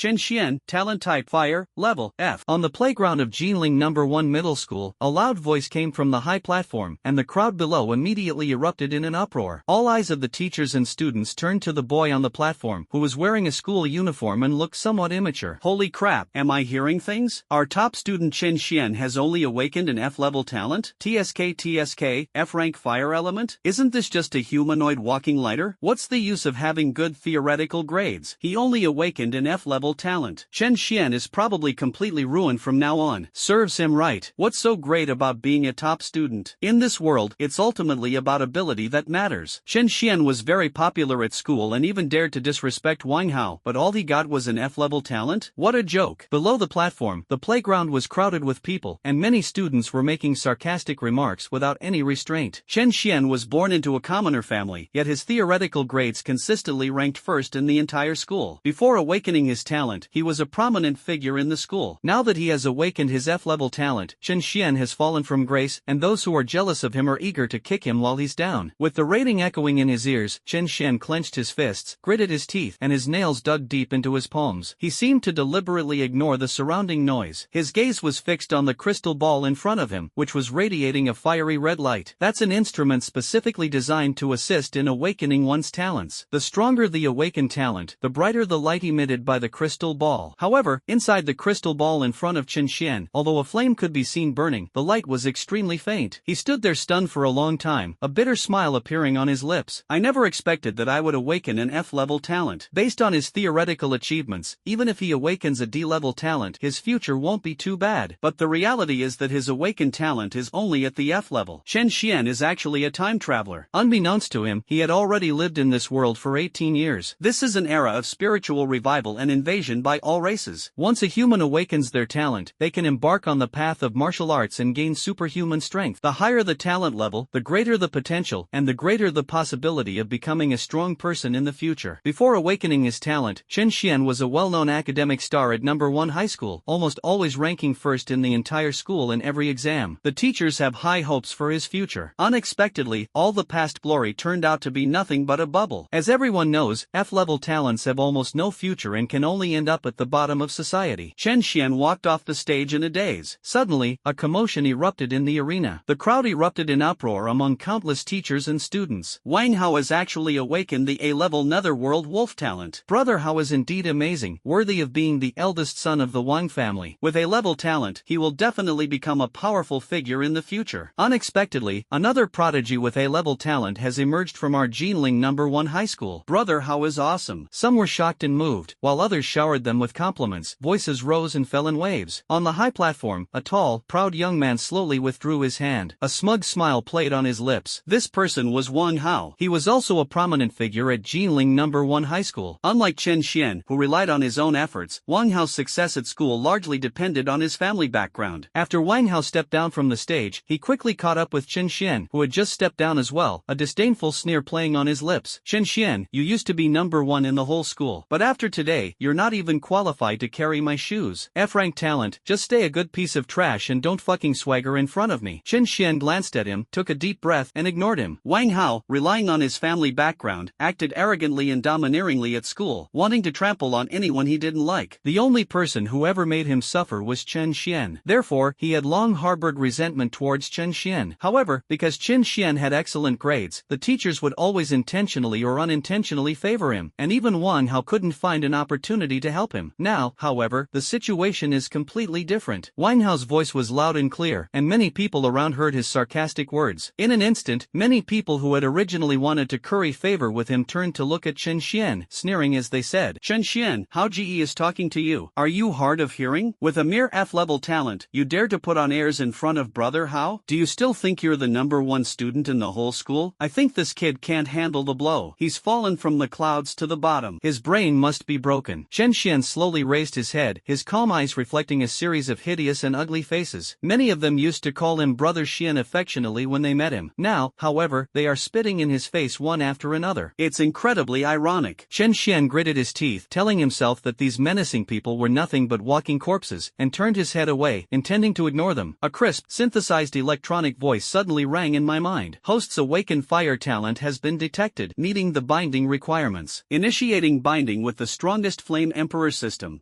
Chen Xian, talent type fire, level F. On the playground of Jinling No. 1 Middle School, a loud voice came from the high platform, and the crowd below immediately erupted in an uproar. All eyes of the teachers and students turned to the boy on the platform, who was wearing a school uniform and looked somewhat immature. Holy crap, am I hearing things? Our top student Chen Xian has only awakened an F-level talent? TSK, F-rank fire element? Isn't this just a humanoid walking lighter? What's the use of having good theoretical grades? He only awakened an F-level talent. Chen Xian is probably completely ruined from now on. Serves him right. What's so great about being a top student? In this world, it's ultimately about ability that matters. Chen Xian was very popular at school and even dared to disrespect Wang Hao, but all he got was an F-level talent? What a joke. Below the platform, the playground was crowded with people, and many students were making sarcastic remarks without any restraint. Chen Xian was born into a commoner family, yet his theoretical grades consistently ranked first in the entire school. Before awakening his talent, he was a prominent figure in the school. Now that he has awakened his F-level talent, Chen Xian has fallen from grace, and those who are jealous of him are eager to kick him while he's down. With the rating echoing in his ears, Chen Xian clenched his fists, gritted his teeth, and his nails dug deep into his palms. He seemed to deliberately ignore the surrounding noise. His gaze was fixed on the crystal ball in front of him, which was radiating a fiery red light. That's an instrument specifically designed to assist in awakening one's talents. The stronger the awakened talent, the brighter the light emitted by the crystal ball. However, inside the crystal ball in front of Chen Xian, although a flame could be seen burning, the light was extremely faint. He stood there stunned for a long time, a bitter smile appearing on his lips. I never expected that I would awaken an F-level talent. Based on his theoretical achievements, even if he awakens a D-level talent, his future won't be too bad. But the reality is that his awakened talent is only at the F level. Chen Xian is actually a time traveler. Unbeknownst to him, he had already lived in this world for 18 years. This is an era of spiritual revival and invasion by all races. Once a human awakens their talent, they can embark on the path of martial arts and gain superhuman strength. The higher the talent level, the greater the potential, and the greater the possibility of becoming a strong person in the future. Before awakening his talent, Chen Xian was a well-known academic star at No. 1 high school, almost always ranking first in the entire school in every exam. The teachers have high hopes for his future. Unexpectedly, all the past glory turned out to be nothing but a bubble. As everyone knows, F-level talents have almost no future and can only end up at the bottom of society. Chen Xian walked off the stage in a daze. Suddenly, a commotion erupted in the arena. The crowd erupted in uproar among countless teachers and students. Wang Hao has actually awakened the A-level Netherworld Wolf talent. Brother Hao is indeed amazing, worthy of being the eldest son of the Wang family. With A-level talent, he will definitely become a powerful figure in the future. Unexpectedly, another prodigy with A-level talent has emerged from our Jinling No. 1 high school. Brother Hao is awesome. Some were shocked and moved, while others showered them with compliments. Voices rose and fell in waves. On the high platform, a tall, proud young man slowly withdrew his hand. A smug smile played on his lips. This person was Wang Hao. He was also a prominent figure at Jinling No. 1 high school. Unlike Chen Xian, who relied on his own efforts, Wang Hao's success at school largely depended on his family background. After Wang Hao stepped down from the stage, he quickly caught up with Chen Xian, who had just stepped down as well, a disdainful sneer playing on his lips. Chen Xian, you used to be No. 1 in the whole school, but after today, you're not even qualified to carry my shoes. F-rank talent, just stay a good piece of trash and don't fucking swagger in front of me. Chen Xian glanced at him, took a deep breath, and ignored him. Wang Hao, relying on his family background, acted arrogantly and domineeringly at school, wanting to trample on anyone he didn't like. The only person who ever made him suffer was Chen Xian. Therefore, he had long harbored resentment towards Chen Xian. However, because Chen Xian had excellent grades, the teachers would always intentionally or unintentionally favor him, and even Wang Hao couldn't find an opportunity to help him. Now, however, the situation is completely different. Wang Hao's voice was loud and clear, and many people around heard his sarcastic words. In an instant, many people who had originally wanted to curry favor with him turned to look at Chen Xian, sneering as they said, Chen Xian, Hao Ji is talking to you. Are you hard of hearing? With a mere F-level talent, you dare to put on airs in front of Brother Hao? Do you still think you're the No. 1 student in the whole school? I think this kid can't handle the blow. He's fallen from the clouds to the bottom. His brain must be broken. Chen Xian slowly raised his head, his calm eyes reflecting a series of hideous and ugly faces. Many of them used to call him Brother Xian affectionately when they met him. Now, however, they are spitting in his face one after another. It's incredibly ironic. Chen Xian gritted his teeth, telling himself that these menacing people were nothing but walking corpses, and turned his head away, intending to ignore them. A crisp, synthesized electronic voice suddenly rang in my mind. Host's awakened fire talent has been detected, meeting the binding requirements. Initiating binding with the strongest flame emperor system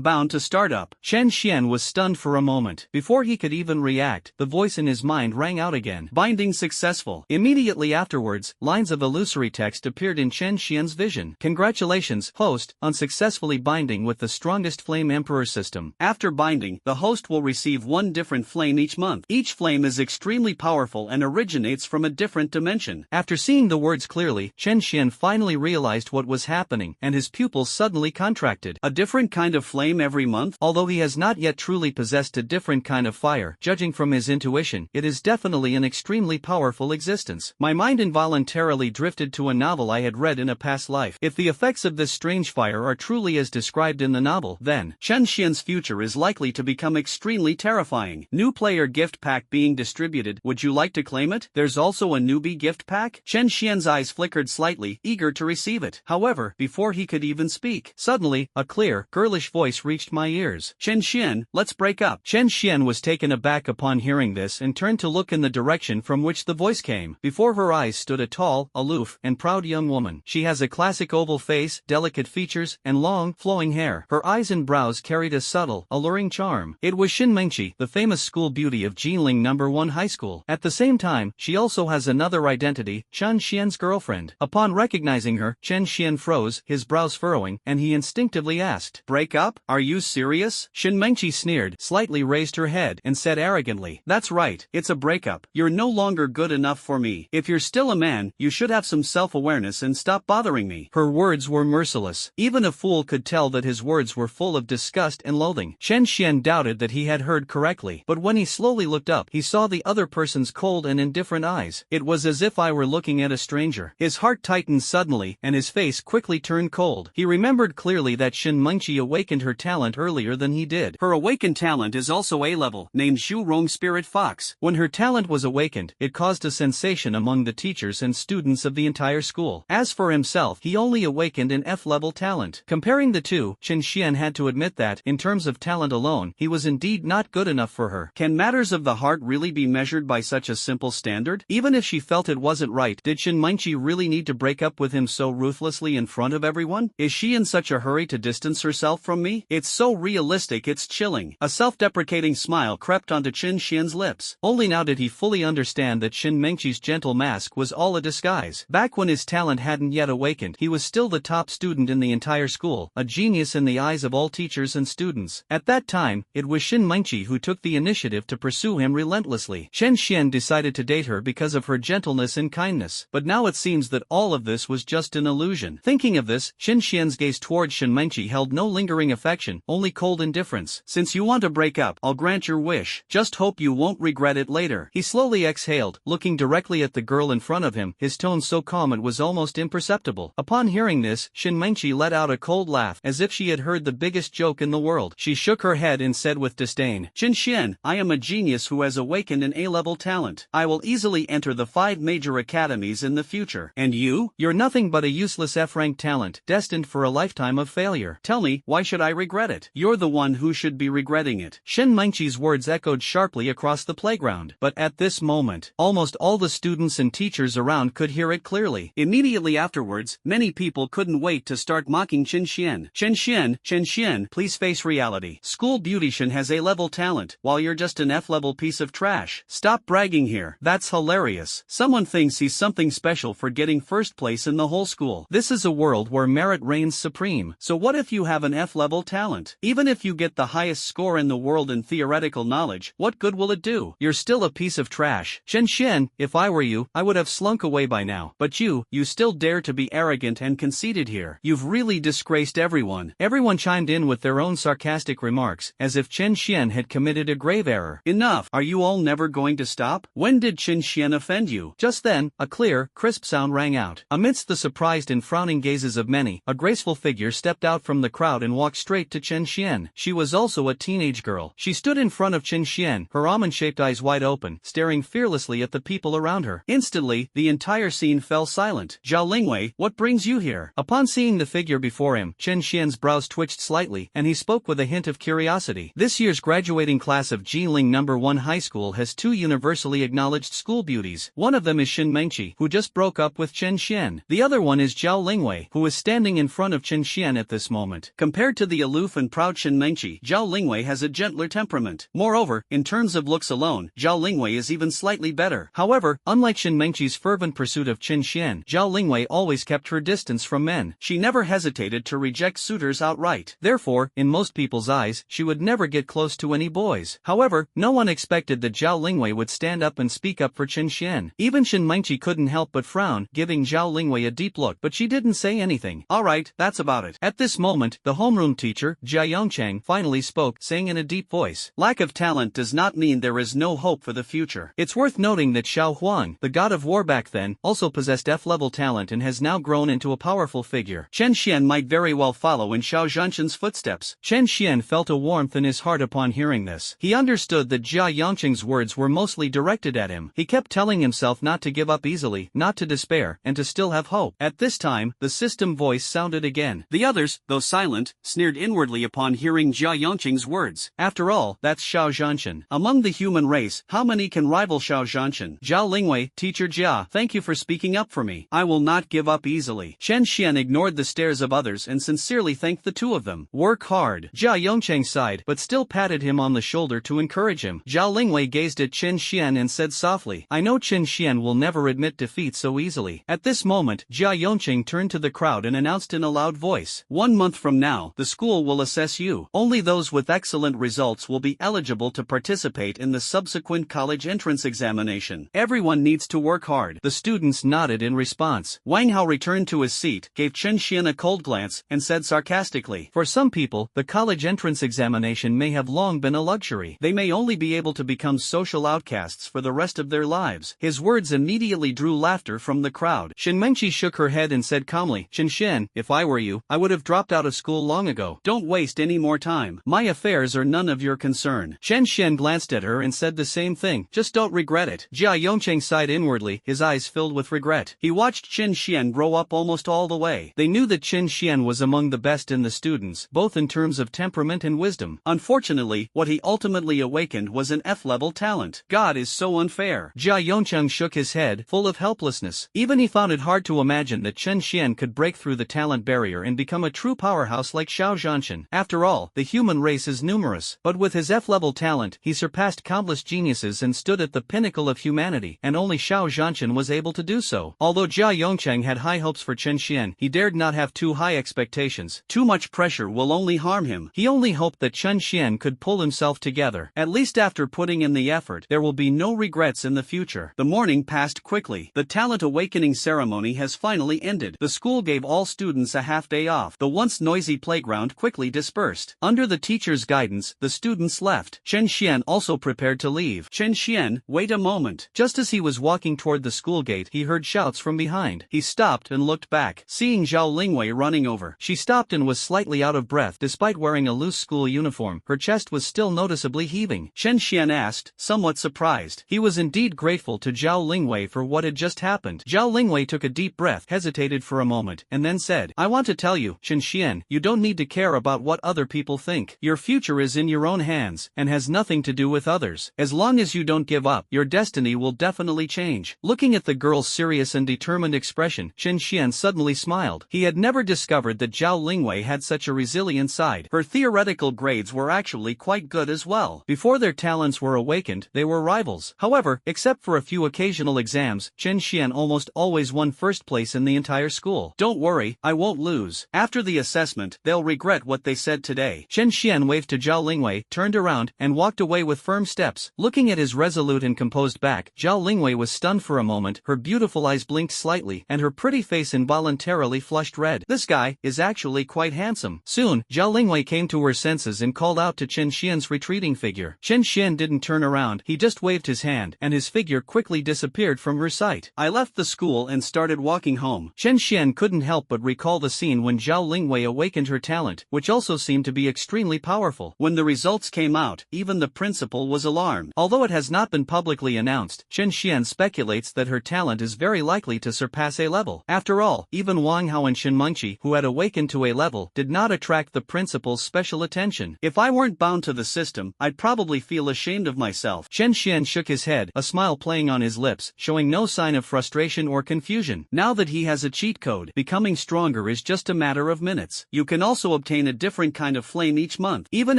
bound to start up. Chen Xian was stunned for a moment. Before he could even react, the voice in his mind rang out again. Binding successful. Immediately afterwards, lines of illusory text appeared in Chen Xian's vision. Congratulations, host, on successfully binding with the strongest flame emperor system. After binding, the host will receive one different flame each month. Each flame is extremely powerful and originates from a different dimension. After seeing the words clearly, Chen Xian finally realized what was happening, and his pupils suddenly contracted. A different kind of flame every month? Although he has not yet truly possessed a different kind of fire, judging from his intuition, it is definitely an extremely powerful existence. My mind involuntarily drifted to a novel I had read in a past life. If the effects of this strange fire are truly as described in the novel, then Chen Xian's future is likely to become extremely terrifying. New player gift pack being distributed. Would you like to claim it? There's also a newbie gift pack? Chen Xian's eyes flickered slightly, eager to receive it. However, before he could even speak, suddenly, a clear, girlish voice reached my ears. Chen Xian, let's break up. Chen Xian was taken aback upon hearing this and turned to look in the direction from which the voice came. Before her eyes stood a tall, aloof, and proud young woman. She has a classic oval face, delicate features, and long, flowing hair. Her eyes and brows carried a subtle, alluring charm. It was Xin Mengqi, the famous school beauty of Jinling No. 1 High School. At the same time, she also has another identity, Chen Xian's girlfriend. Upon recognizing her, Chen Xian froze, his brows furrowing, and he instinctively asked, "Break up? Are you serious?" Xin Mengqi sneered, slightly raised her head, and said arrogantly, "That's right, it's a breakup. You're no longer good enough for me. If you're still a man, you should have some self-awareness and stop bothering me." Her words were merciless. Even a fool could tell that his words were full of disgust and loathing. Chen Xian doubted that he had heard correctly, but when he slowly looked up, he saw the other person's cold and indifferent eyes. It was as if I were looking at a stranger. His heart tightened suddenly, and his face quickly turned cold. He remembered clearly that Xin Mengqi awakened her talent earlier than he did. Her awakened talent is also A-level, named Zhu Rong Spirit Fox. When her talent was awakened, it caused a sensation among the teachers and students of the entire school. As for himself, he only awakened an F-level talent. Comparing the two, Chen Xian had to admit that, in terms of talent alone, he was indeed not good enough for her. Can matters of the heart really be measured by such a simple standard? Even if she felt it wasn't right, did Xin Mengqi really need to break up with him so ruthlessly in front of everyone? Is she in such a hurry to distance herself from me? It's so realistic, it's chilling. A self-deprecating smile crept onto Chen Xian's lips. Only now did he fully understand that Xin Mengqi's gentle mask was all a disguise. Back when his talent hadn't yet awakened, he was still the top student in the entire school, a genius in the eyes of all teachers and students. At that time, it was Xin Mengqi who took the initiative to pursue him relentlessly. Chen Xian decided to date her because of her gentleness and kindness, but now it seems that all of this was just an illusion. Thinking of this, Chen Xian's gaze towards Xin Mengqi held no lingering affection, only cold indifference. Since you want to break up, I'll grant your wish. Just hope you won't regret it later. He slowly exhaled, looking directly at the girl in front of him, his tone so calm it was almost imperceptible. Upon hearing this, Xin Mengqi let out a cold laugh, as if she had heard the biggest joke in the world. She shook her head and said with disdain, "Chen Xian, I am a genius who has awakened an A-level talent. I will easily enter the 5 major academies in the future. And you? You're nothing but a useless F-rank talent, destined for a lifetime of failure. Tell me, why should I regret it? You're the one who should be regretting it." Xin Mengqi's words echoed sharply across the playground. But at this moment, almost all the students and teachers around could hear it clearly. Immediately afterwards, many people couldn't wait to start mocking Chen Xian. Chen Xian, please face reality. School beautician has A-level talent, while you're just an F-level piece of trash. Stop bragging here. That's hilarious. Someone thinks he's something special for getting first place in the whole school. This is a world where merit reigns supreme. So what if you have an F-level talent? Even if you get the highest score in the world in theoretical knowledge, what good will it do? You're still a piece of trash. Chen Xian, if I were you, I would have slunk away by now. But you still dare to be arrogant and conceited here. You've really disgraced everyone. Everyone chimed in with their own sarcastic remarks, as if Chen Xian had committed a grave error. Enough. Are you all never going to stop? When did Chen Xian offend you? Just then, a clear, crisp sound rang out. Amidst the surprised and frowning gazes of many, a graceful figure stepped out from the crowd and walked straight to Chen Xian. She was also a teenage girl. She stood in front of Chen Xian, her almond-shaped eyes wide open, staring fearlessly at the people around her. Instantly, the entire scene fell silent. "Zhao Lingwei, what brings you here?" Upon seeing the figure before him, Chen Xian's brows twitched slightly, and he spoke with a hint of curiosity. This year's graduating class of Jinling No. 1 High School has 2 universally acknowledged school beauties. One of them is Xin Mengqi, who just broke up with Chen Xian. The other one is Zhao Lingwei, who is standing in front of Chen Xian at this moment. Compared to the aloof and proud Shin Mengqi, Zhao Lingwei has a gentler temperament. Moreover, in terms of looks alone, Zhao Lingwei is even slightly better. However, unlike Shin Mengqi's fervent pursuit of Qin Xian, Zhao Lingwei always kept her distance from men. She never hesitated to reject suitors outright. Therefore, in most people's eyes, she would never get close to any boys. However, no one expected that Zhao Lingwei would stand up and speak up for Qin Xian. Even Shin Mengqi couldn't help but frown, giving Zhao Lingwei a deep look, but she didn't say anything. Alright, that's about it. At this moment, the homeroom teacher, Jia Yongchang, finally spoke, saying in a deep voice, "Lack of talent does not mean there is no hope for the future." It's worth noting that Xiao Huang, the god of war back then, also possessed F-level talent and has now grown into a powerful figure. Chen Xian might very well follow in Xiao Zhanshan's footsteps. Chen Xian felt a warmth in his heart upon hearing this. He understood that Jia Yongchang's words were mostly directed at him. He kept telling himself not to give up easily, not to despair, and to still have hope. At this time, the system voice sounded again. The others, though silent, sneered inwardly upon hearing Jia Yongchang's words. After all, that's Xiao Zhanshan. Among the human race, how many can rival Xiao Zhanshan? Zhao Lingwei, teacher Jia, thank you for speaking up for me. I will not give up easily. Chen Xian ignored the stares of others and sincerely thanked the two of them. Work hard. Jia Yongchang sighed, but still patted him on the shoulder to encourage him. Zhao Lingwei gazed at Chen Xian and said softly, I know Chen Xian will never admit defeat so easily. At this moment, Jia Yongchang turned to the crowd and announced in a loud voice, 1 month from now, the school will assess you. Only those with excellent results will be eligible to participate in the subsequent college entrance examination. Everyone needs to work hard. The students nodded in response. Wang Hao returned to his seat, gave Chen Xian a cold glance, and said sarcastically, for some people, the college entrance examination may have long been a luxury. They may only be able to become social outcasts for the rest of their lives. His words immediately drew laughter from the crowd. Shin Mengqi shook her head and said calmly, Chen Xian, if I were you, I would have dropped out of school long ago. Don't waste any more time. My affairs are none of your concern. Chen Xian glanced at her and said the same thing. Just don't regret it. Jia Yongchang sighed inwardly, his eyes filled with regret. He watched Chen Xian grow up almost all the way. They knew that Chen Xian was among the best in the students, both in terms of temperament and wisdom. Unfortunately, what he ultimately awakened was an F-level talent. God is so unfair. Jia Yongchang shook his head, full of helplessness. Even he found it hard to imagine that Chen Xian could break through the talent barrier and become a true powerhouse like Xiao Zhanshan. After all, the human race is numerous. But with his F-level talent, he surpassed countless geniuses and stood at the pinnacle of humanity, and only Xiao Zhanshan was able to do so. Although Jia Yongchang had high hopes for Chen Xian, he dared not have too high expectations. Too much pressure will only harm him. He only hoped that Chen Xian could pull himself together. At least after putting in the effort, there will be no regrets in the future. The morning passed quickly. The talent awakening ceremony has finally ended. The school gave all students a half-day off. The once noisy playground quickly dispersed. Under the teacher's guidance, the students left. Chen Xian also prepared to leave. Chen Xian, wait a moment. Just as he was walking toward the school gate, he heard shouts from behind. He stopped and looked back, seeing Zhao Lingwei running over. She stopped and was slightly out of breath. Despite wearing a loose school uniform, her chest was still noticeably heaving. Chen Xian asked, somewhat surprised. He was indeed grateful to Zhao Lingwei for what had just happened. Zhao Lingwei took a deep breath, hesitated for a moment, and then said, I want to tell you, Chen Xian, you don't need to care about what other people think. Your future is in your own hands, and has nothing to do with others. As long as you don't give up, your destiny will definitely change. Looking at the girl's serious and determined expression, Chen Xian suddenly smiled. He had never discovered that Zhao Lingwei had such a resilient side. Her theoretical grades were actually quite good as well. Before their talents were awakened, they were rivals. However, except for a few occasional exams, Chen Xian almost always won first place in the entire school. Don't worry, I won't lose. After the assessment, they'll regret what they said today. Chen Xian waved to Zhao Lingwei, turned around, and walked away with firm steps. Looking at his resolute and composed back, Zhao Lingwei was stunned for a moment. Her beautiful eyes blinked slightly, and her pretty face involuntarily flushed red. This guy is actually quite handsome. Soon, Zhao Lingwei came to her senses and called out to Chen Xian's retreating figure. Chen Xian didn't turn around, he just waved his hand, and his figure quickly disappeared from her sight. I left the school and started walking home. Chen Xian couldn't help but recall the scene when Zhao Lingwei awakened her talent, which also seemed to be extremely powerful. When the results came out, even the principal was alarmed. Although it has not been publicly announced, Chen Xian speculates that her talent is very likely to surpass A level. After all, even Wang Hao and Shin Mengqi, who had awakened to A level, did not attract the principal's special attention. If I weren't bound to the system, I'd probably feel ashamed of myself. Chen Xian shook his head, a smile playing on his lips, showing no sign of frustration or confusion. Now that he has a cheat code, becoming stronger is just a matter matter of minutes. You can also obtain a different kind of flame each month. Even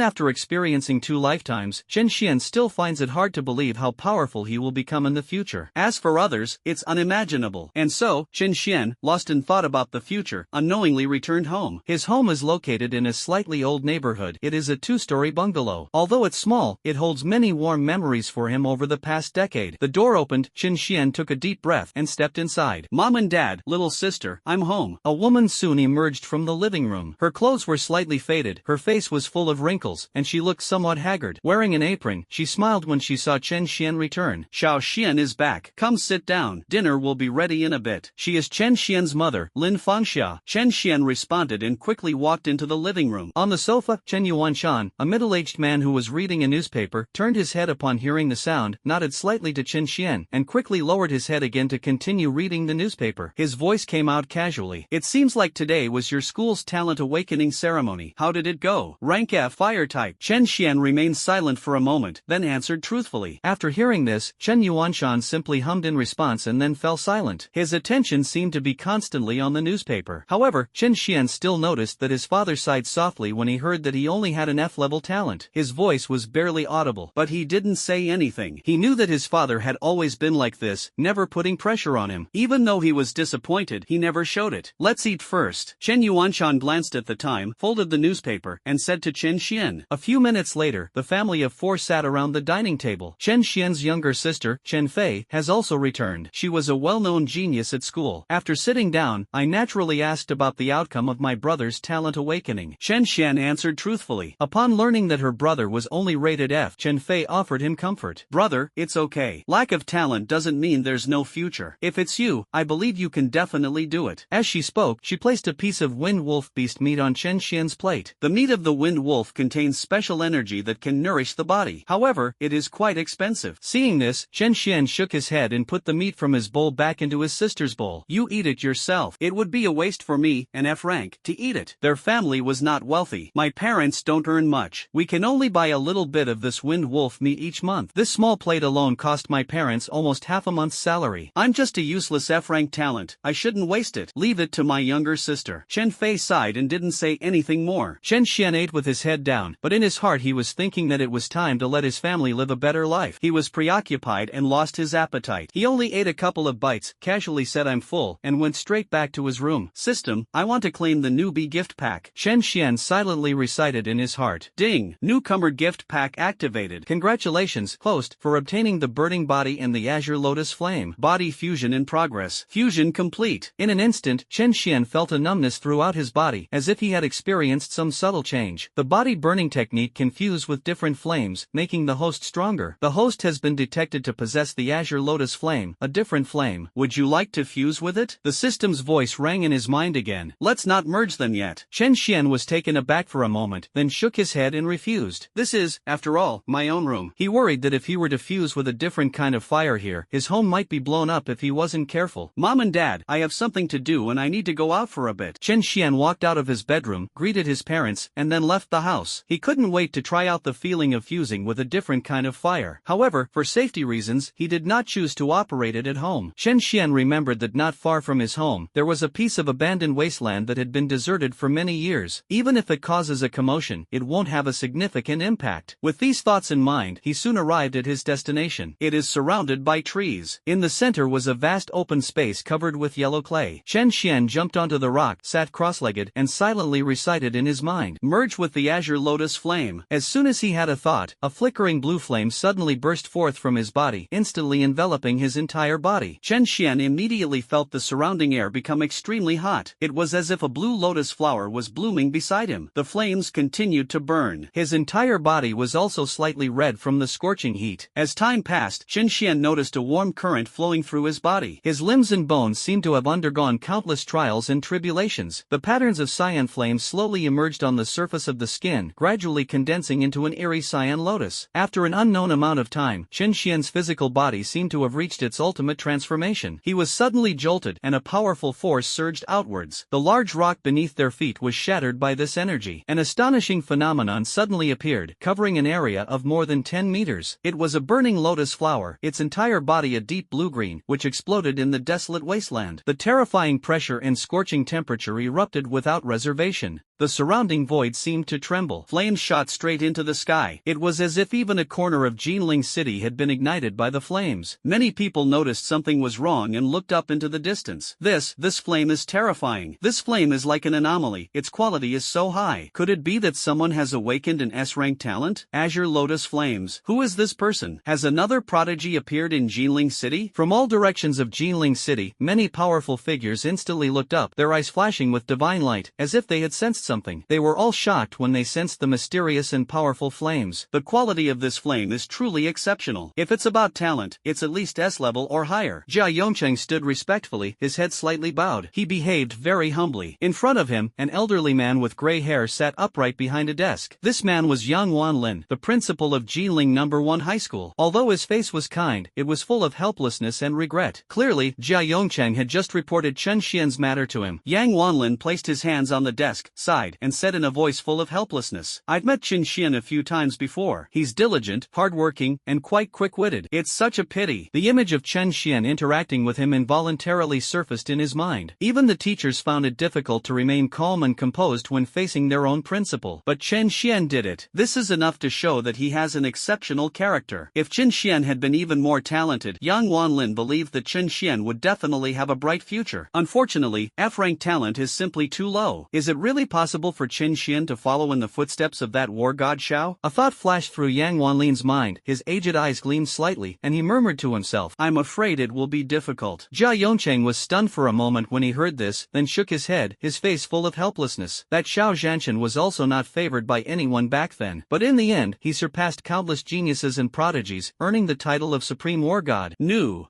after experiencing 2 lifetimes, Chen Xian still finds it hard to believe how powerful he will become in the future. As for others, it's unimaginable. And so, Chen Xian, lost in thought about the future, unknowingly returned home. His home is located in a slightly old neighborhood. It is a 2-story bungalow. Although it's small, it holds many warm memories for him over the past decade. The door opened, Chen Xian took a deep breath and stepped inside. Mom and Dad, little sister, I'm home. A woman soon emerged from the living room. Her clothes were slightly faded, her face was full of wrinkles, and she looked somewhat haggard. Wearing an apron, she smiled when she saw Chen Xian return. Xiao Xian is back. Come sit down. Dinner will be ready in a bit. She is Chen Xian's mother, Lin Fangxia. Chen Xian responded and quickly walked into the living room. On the sofa, Chen Yuanshan, a middle-aged man who was reading a newspaper, turned his head upon hearing the sound, nodded slightly to Chen Xian, and quickly lowered his head again to continue reading the newspaper. His voice came out casually. It seems like today was your school's talent awakening ceremony. How did it go? Rank F, fire type. Chen Xian remained silent for a moment, then answered truthfully. After hearing this, Chen Yuanshan simply hummed in response and then fell silent. His attention seemed to be constantly on the newspaper. However, Chen Xian still noticed that his father sighed softly when he heard that he only had an F-level talent. His voice was barely audible, but he didn't say anything. He knew that his father had always been like this, never putting pressure on him. Even though he was disappointed, he never showed it. Let's eat first. Chen Yuanshan glanced at the time, folded the newspaper, and said to Chen Xian. A few minutes later, the family of 4 sat around the dining table. Chen Xian's younger sister, Chen Fei, has also returned. She was a well-known genius at school. After sitting down, I naturally asked about the outcome of my brother's talent awakening. Chen Xian answered truthfully. Upon learning that her brother was only rated F, Chen Fei offered him comfort. Brother, it's okay. Lack of talent doesn't mean there's no future. If it's you, I believe you can definitely do it. As she spoke, she placed a piece of wind wolf beast meat on Chen Xian's plate. The meat of the wind wolf contains special energy that can nourish the body. However, it is quite expensive. Seeing this, Chen Xian shook his head and put the meat from his bowl back into his sister's bowl. You eat it yourself. It would be a waste for me, an F rank, to eat it. Their family was not wealthy. My parents don't earn much. We can only buy a little bit of this wind wolf meat each month. This small plate alone cost my parents almost half a month's salary. I'm just a useless F rank talent. I shouldn't waste it. Leave it to my younger sister. Chen Fei sighed and didn't say anything more. Chen Xian ate with his head down, but in his heart he was thinking that it was time to let his family live a better life. He was preoccupied and lost his appetite. He only ate a couple of bites, casually said I'm full, and went straight back to his room. System, I want to claim the newbie gift pack. Chen Xian silently recited in his heart. Ding! Newcomer gift pack activated. Congratulations, host, for obtaining the burning body and the azure lotus flame. Body fusion in progress. Fusion complete. In an instant, Chen Xian felt a numbness throughout his body, as if he had experienced some subtle change. The body burning technique can fuse with different flames, making the host stronger. The host has been detected to possess the azure lotus flame, a different flame. Would you like to fuse with it? The system's voice rang in his mind again. Let's not merge them yet. Chen Xian was taken aback for a moment, then shook his head and refused. This is, after all, my own room. He worried that if he were to fuse with a different kind of fire here, his home might be blown up if he wasn't careful. Mom and Dad, I have something to do and I need to go out for a bit. Chen Xian walked out of his bedroom, greeted his parents, and then left the house. He couldn't wait to try out the feeling of fusing with a different kind of fire. However, for safety reasons, he did not choose to operate it at home. Chen Xian remembered that not far from his home, there was a piece of abandoned wasteland that had been deserted for many years. Even if it causes a commotion, it won't have a significant impact. With these thoughts in mind, he soon arrived at his destination. It is surrounded by trees. In the center was a vast open space covered with yellow clay. Chen Xian jumped onto the rock, sat cross-legged, and silently recited in his mind, merge with the azure lotus flame. As soon as he had a thought, a flickering blue flame suddenly burst forth from his body, instantly enveloping his entire body. Chen Xian immediately felt the surrounding air become extremely hot. It was as if a blue lotus flower was blooming beside him. The flames continued to burn. His entire body was also slightly red from the scorching heat. As time passed, Chen Xian noticed a warm current flowing through his body. His limbs and bones seemed to have undergone countless trials and tribulations. The patterns of cyan flames slowly emerged on the surface of the skin, gradually condensing into an eerie cyan lotus. After an unknown amount of time, Chen Xian's physical body seemed to have reached its ultimate transformation. He was suddenly jolted, and a powerful force surged outwards. The large rock beneath their feet was shattered by this energy. An astonishing phenomenon suddenly appeared, covering an area of more than 10 meters. It was a burning lotus flower, its entire body a deep blue-green, which exploded in the desolate wasteland. The terrifying pressure and scorching temperature erupted erupted without reservation. The surrounding void seemed to tremble. Flames shot straight into the sky. It was as if even a corner of Jinling City had been ignited by the flames. Many people noticed something was wrong and looked up into the distance. This flame is terrifying. This flame is like an anomaly. Its quality is so high. Could it be that someone has awakened an S-rank talent? Azure Lotus Flames. Who is this person? Has another prodigy appeared in Jinling City? From all directions of Jinling City, many powerful figures instantly looked up, their eyes flashing with divine light, as if they had sensed something. They were all shocked when they sensed the mysterious and powerful flames. The quality of this flame is truly exceptional. If it's about talent, it's at least S-level or higher. Jia Yongcheng stood respectfully, his head slightly bowed. He behaved very humbly. In front of him, an elderly man with gray hair sat upright behind a desk. This man was Yang Wanlin, the principal of Jinling No. 1 High School. Although his face was kind, it was full of helplessness and regret. Clearly, Jia Yongcheng had just reported Chen Xian's matter to him. Yang Wanlin placed his hands on the desk, sighed, and said in a voice full of helplessness, "I've met Chen Xian a few times before. He's diligent, hardworking, and quite quick-witted. It's such a pity." The image of Chen Xian interacting with him involuntarily surfaced in his mind. Even the teachers found it difficult to remain calm and composed when facing their own principal. But Chen Xian did it. This is enough to show that he has an exceptional character. If Chen Xian had been even more talented, Yang Wanlin believed that Chen Xian would definitely have a bright future. Unfortunately, F-rank talent is simply too low. Is it really possible for Chen Xian to follow in the footsteps of that war god Xiao? A thought flashed through Yang Wanlin's mind, his aged eyes gleamed slightly, and he murmured to himself, "I'm afraid it will be difficult." Jia Yongcheng was stunned for a moment when he heard this, then shook his head, his face full of helplessness. That Xiao Zhanshan was also not favored by anyone back then, but in the end, he surpassed countless geniuses and prodigies, earning the title of Supreme War God.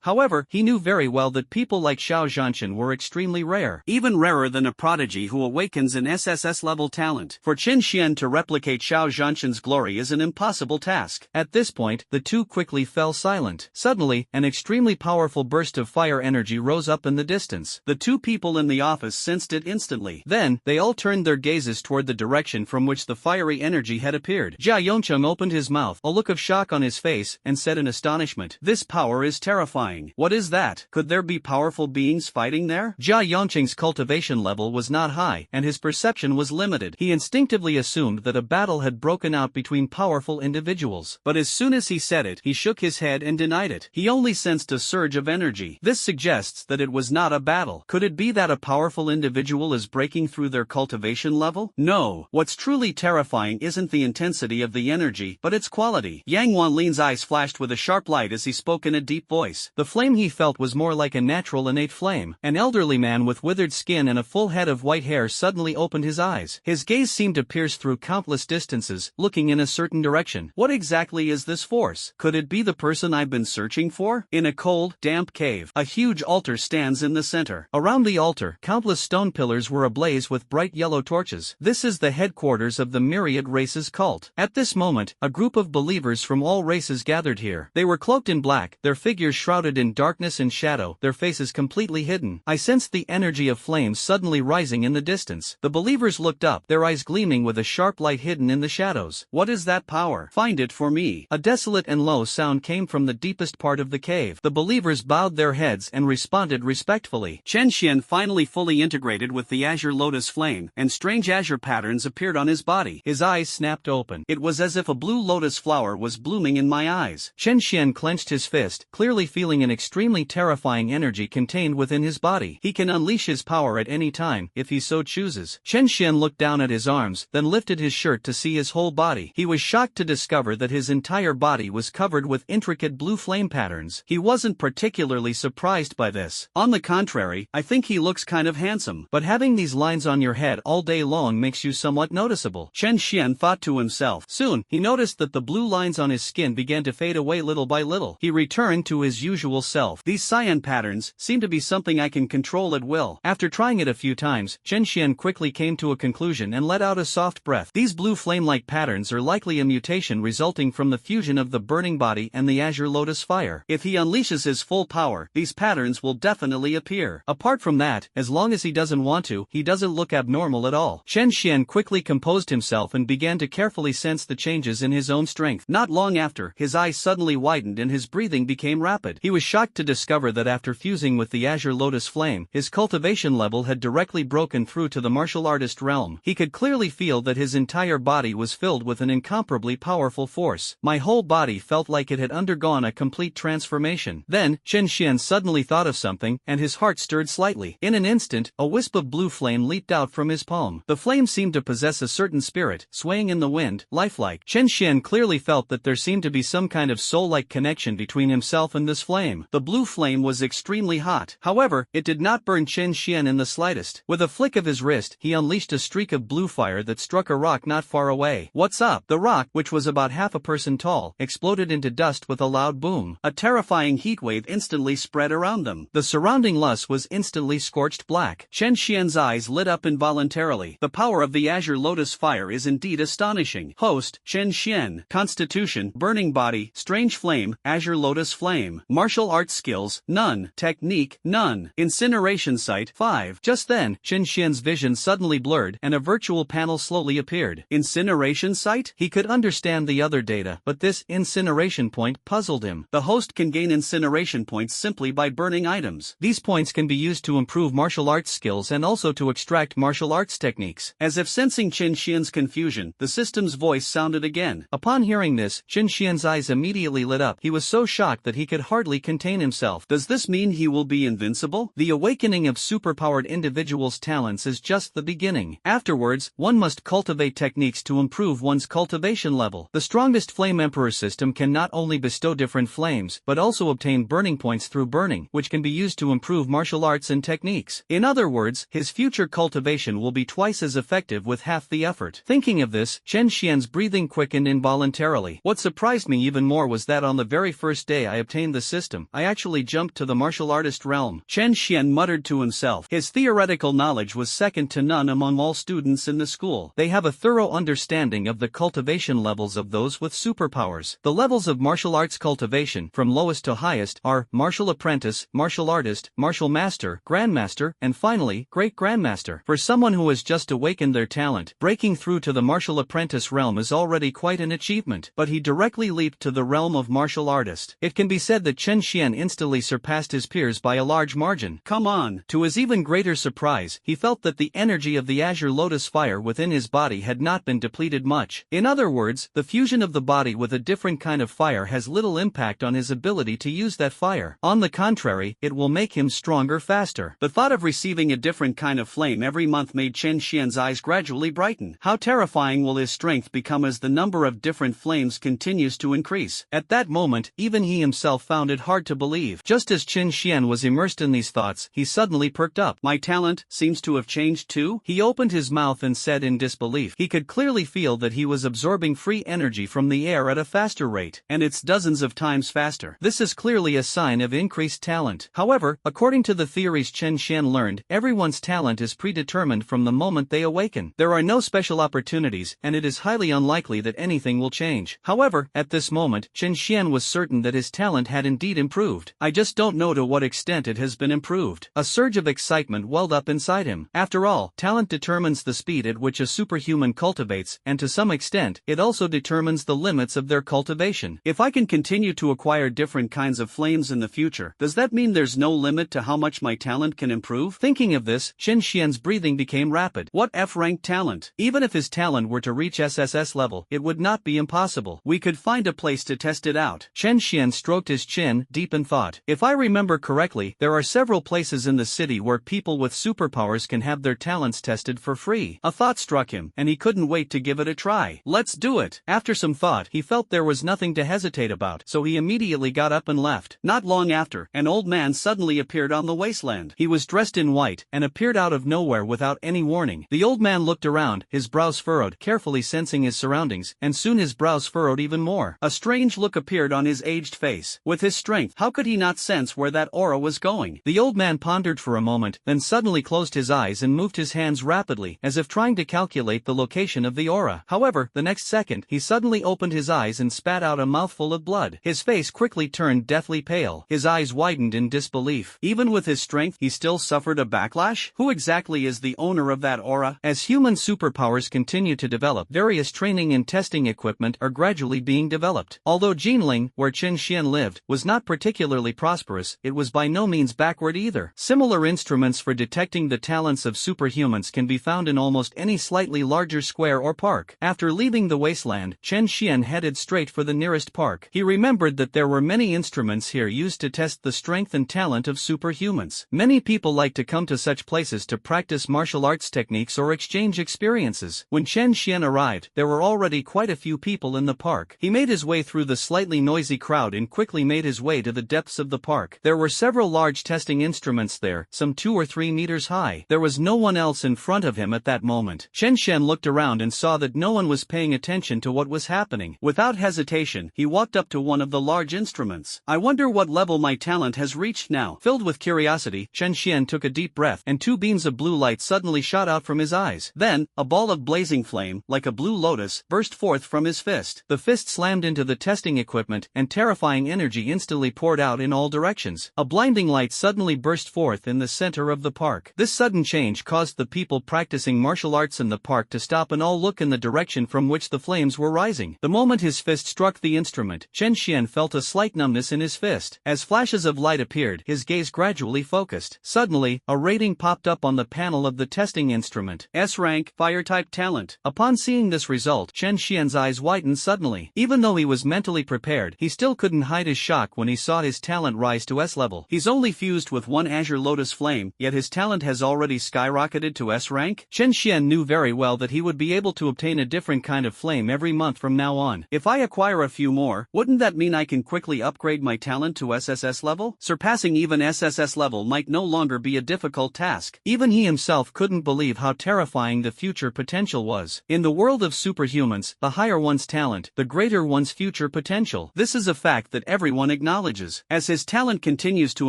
However, he knew very well that people like Xiao Zhanshan were extremely rare, even rarer than a prodigy who awakens an SSS-level talent. For Chen Xian to replicate Xiao Zhanshan's glory is an impossible task. At this point, the two quickly fell silent. Suddenly, an extremely powerful burst of fire energy rose up in the distance. The two people in the office sensed it instantly. Then, they all turned their gazes toward the direction from which the fiery energy had appeared. Jia Yongcheng opened his mouth, a look of shock on his face, and said in astonishment, "This power is terrifying. What is that? Could there be powerful beings fighting there?" Jia Yongcheng's cultivation level was not high, and his perception was limited. He instinctively assumed that a battle had broken out between powerful individuals. But as soon as he said it, he shook his head and denied it. He only sensed a surge of energy. This suggests that it was not a battle. Could it be that a powerful individual is breaking through their cultivation level? No. What's truly terrifying isn't the intensity of the energy, but its quality. Yang Wanlin's eyes flashed with a sharp light as he spoke in a deep voice. The flame he felt was more like a natural innate flame. An elderly man with withered skin and a full head of white hair suddenly opened his eyes. His gaze seemed to pierce through countless distances, looking in a certain direction. What exactly is this force? Could it be the person I've been searching for? In a cold, damp cave, a huge altar stands in the center. Around the altar, countless stone pillars were ablaze with bright yellow torches. This is the headquarters of the Myriad races cult. At this moment, a group of believers from all races gathered here. They were cloaked in black, their figures shrouded in darkness and shadow, their faces completely hidden. I sensed the energy of flames suddenly rising in the distance. The believers looked up, their eyes gleaming with a sharp light hidden in the shadows. What is that power? Find it for me. A desolate and low sound came from the deepest part of the cave. The believers bowed their heads and responded respectfully. Chen Xian finally fully integrated with the azure lotus flame, and strange azure patterns appeared on his body. His eyes snapped open. It was as if a blue lotus flower was blooming in my eyes. Chen Xian clenched his fist, clearly feeling an extremely terrifying energy contained within his body. He can unleash his power at any time, if he so chooses. Chen Xian looked down at his arms, then lifted his shirt to see his whole body. He was shocked to discover that his entire body was covered with intricate blue flame patterns. He wasn't particularly surprised by this. On the contrary, I think he looks kind of handsome. But having these lines on your head all day long makes you somewhat noticeable. Chen Xian thought to himself. Soon, he noticed that the blue lines on his skin began to fade away little by little. He returned to his usual self. These cyan patterns seem to be something I can control at will. After trying it a few times, Chen Xian quickly came to to a conclusion and let out a soft breath. These blue flame-like patterns are likely a mutation resulting from the fusion of the burning body and the azure lotus fire. If he unleashes his full power, these patterns will definitely appear. Apart from that, as long as he doesn't want to, he doesn't look abnormal at all. Chen Xian quickly composed himself and began to carefully sense the changes in his own strength. Not long after, his eyes suddenly widened and his breathing became rapid. He was shocked to discover that after fusing with the azure lotus flame, his cultivation level had directly broken through to the martial artist realm. He could clearly feel that his entire body was filled with an incomparably powerful force. My whole body felt like it had undergone a complete transformation. Then, Chen Xian suddenly thought of something, and his heart stirred slightly. In an instant, a wisp of blue flame leaped out from his palm. The flame seemed to possess a certain spirit, swaying in the wind, lifelike. Chen Xian clearly felt that there seemed to be some kind of soul-like connection between himself and this flame. The blue flame was extremely hot. However, it did not burn Chen Xian in the slightest. With a flick of his wrist, he unleashed a streak of blue fire that struck a rock not far away. "What's up?" The rock, which was about half a person tall, exploded into dust with a loud boom. A terrifying heatwave instantly spread around them. The surrounding lush was instantly scorched black. Chen Xian's eyes lit up involuntarily. The power of the azure lotus fire is indeed astonishing. Host, Chen Xian. Constitution, burning body, strange flame, azure lotus flame. Martial arts skills, none. Technique, none. Incineration site, 5. Just then, Chen Xian's vision suddenly blurred and a virtual panel slowly appeared. Incineration site? He could understand the other data, but this incineration point puzzled him. The host can gain incineration points simply by burning items. These points can be used to improve martial arts skills and also to extract martial arts techniques. As if sensing Chen Xian's confusion, the system's voice sounded again. Upon hearing this, Chen Xian's eyes immediately lit up. He was so shocked that he could hardly contain himself. Does this mean he will be invincible? The awakening of superpowered individuals' talents is just the beginning. Afterwards, one must cultivate techniques to improve one's cultivation level. The strongest Flame Emperor system can not only bestow different flames, but also obtain burning points through burning, which can be used to improve martial arts and techniques. In other words, his future cultivation will be twice as effective with half the effort. Thinking of this, Chen Xian's breathing quickened involuntarily. What surprised me even more was that on the very first day I obtained the system, I actually jumped to the martial artist realm. Chen Xian muttered to himself. His theoretical knowledge was second to none among all students in the school. They have a thorough understanding of the cultivation levels of those with superpowers. The levels of martial arts cultivation, from lowest to highest, are martial apprentice, martial artist, martial master, grandmaster, and finally, great grandmaster. For someone who has just awakened their talent, breaking through to the martial apprentice realm is already quite an achievement, but he directly leaped to the realm of martial artist. It can be said that Chen Xian instantly surpassed his peers by a large margin. Come on! To his even greater surprise, he felt that the energy of the azure lotus fire within his body had not been depleted much. In other words, the fusion of the body with a different kind of fire has little impact on his ability to use that fire. On the contrary, it will make him stronger faster. The thought of receiving a different kind of flame every month made Chen Xian's eyes gradually brighten. How terrifying will his strength become as the number of different flames continues to increase? At that moment, even he himself found it hard to believe. Just as Chen Xian was immersed in these thoughts, he suddenly perked up. My talent seems to have changed too? He opened his mouth and said in disbelief. He could clearly feel that he was absorbing free energy from the air at a faster rate, and it's dozens of times faster. This is clearly a sign of increased talent. However, according to the theories Chen Xian learned, everyone's talent is predetermined from the moment they awaken. There are no special opportunities, and it is highly unlikely that anything will change. However, at this moment, Chen Xian was certain that his talent had indeed improved. I just don't know to what extent it has been improved. A surge of excitement welled up inside him. After all, talent determines the speed at which a superhuman cultivates, and to some extent, it also determines the limits of their cultivation. If I can continue to acquire different kinds of flames in the future, does that mean there's no limit to how much my talent can improve? Thinking of this, Chen Xian's breathing became rapid. What F-rank talent? Even if his talent were to reach SSS level, it would not be impossible. We could find a place to test it out. Chen Xian stroked his chin, deep in thought. If I remember correctly, there are several places in the city where people with superpowers can have their talents tested for free. A thought struck him, and he couldn't wait to give it a try. Let's do it. After some thought, he felt there was nothing to hesitate about, so he immediately got up and left. Not long after, an old man suddenly appeared on the wasteland. He was dressed in white, and appeared out of nowhere without any warning. The old man looked around, his brows furrowed, carefully sensing his surroundings, and soon his brows furrowed even more. A strange look appeared on his aged face. With his strength, how could he not sense where that aura was going? The old man pondered for a moment, then suddenly closed his eyes and moved his hands rapidly rapidly, as if trying to calculate the location of the aura. However, the next second, he suddenly opened his eyes and spat out a mouthful of blood. His face quickly turned deathly pale. His eyes widened in disbelief. Even with his strength, he still suffered a backlash? Who exactly is the owner of that aura? As human superpowers continue to develop, various training and testing equipment are gradually being developed. Although Jinling, where Chen Xian lived, was not particularly prosperous, it was by no means backward either. Similar instruments for detecting the talents of superhumans can be found in almost any slightly larger square or park. After leaving the wasteland, Chen Xian headed straight for the nearest park. He remembered that there were many instruments here used to test the strength and talent of superhumans. Many people like to come to such places to practice martial arts techniques or exchange experiences. When Chen Xian arrived, there were already quite a few people in the park. He made his way through the slightly noisy crowd and quickly made his way to the depths of the park. There were several large testing instruments there, some 2 or 3 meters high. There was no one else in front of him at that moment. Chen Xian looked around and saw that no one was paying attention to what was happening. Without hesitation, he walked up to one of the large instruments. I wonder what level my talent has reached now. Filled with curiosity, Chen Xian took a deep breath, and 2 beams of blue light suddenly shot out from his eyes. Then, a ball of blazing flame, like a blue lotus, burst forth from his fist. The fist slammed into the testing equipment, and terrifying energy instantly poured out in all directions. A blinding light suddenly burst forth in the center of the park. This sudden change caused the people practicing martial arts in the park to stop and all look in the direction from which the flames were rising. The moment his fist struck the instrument, Chen Xian felt a slight numbness in his fist. As flashes of light appeared, his gaze gradually focused. Suddenly, a rating popped up on the panel of the testing instrument. S-rank, fire-type talent. Upon seeing this result, Chen Xian's eyes widened suddenly. Even though he was mentally prepared, he still couldn't hide his shock when he saw his talent rise to S level. He's only fused with 1 azure lotus flame, yet his talent has already skyrocketed to S rank? Chen Xian knew very well that he would be able to obtain a different kind of flame every month from now on. If I acquire a few more, wouldn't that mean I can quickly upgrade my talent to SSS level? Surpassing even SSS level might no longer be a difficult task. Even he himself couldn't believe how terrifying the future potential was. In the world of superhumans, the higher one's talent, the greater one's future potential. This is a fact that everyone acknowledges. As his talent continues to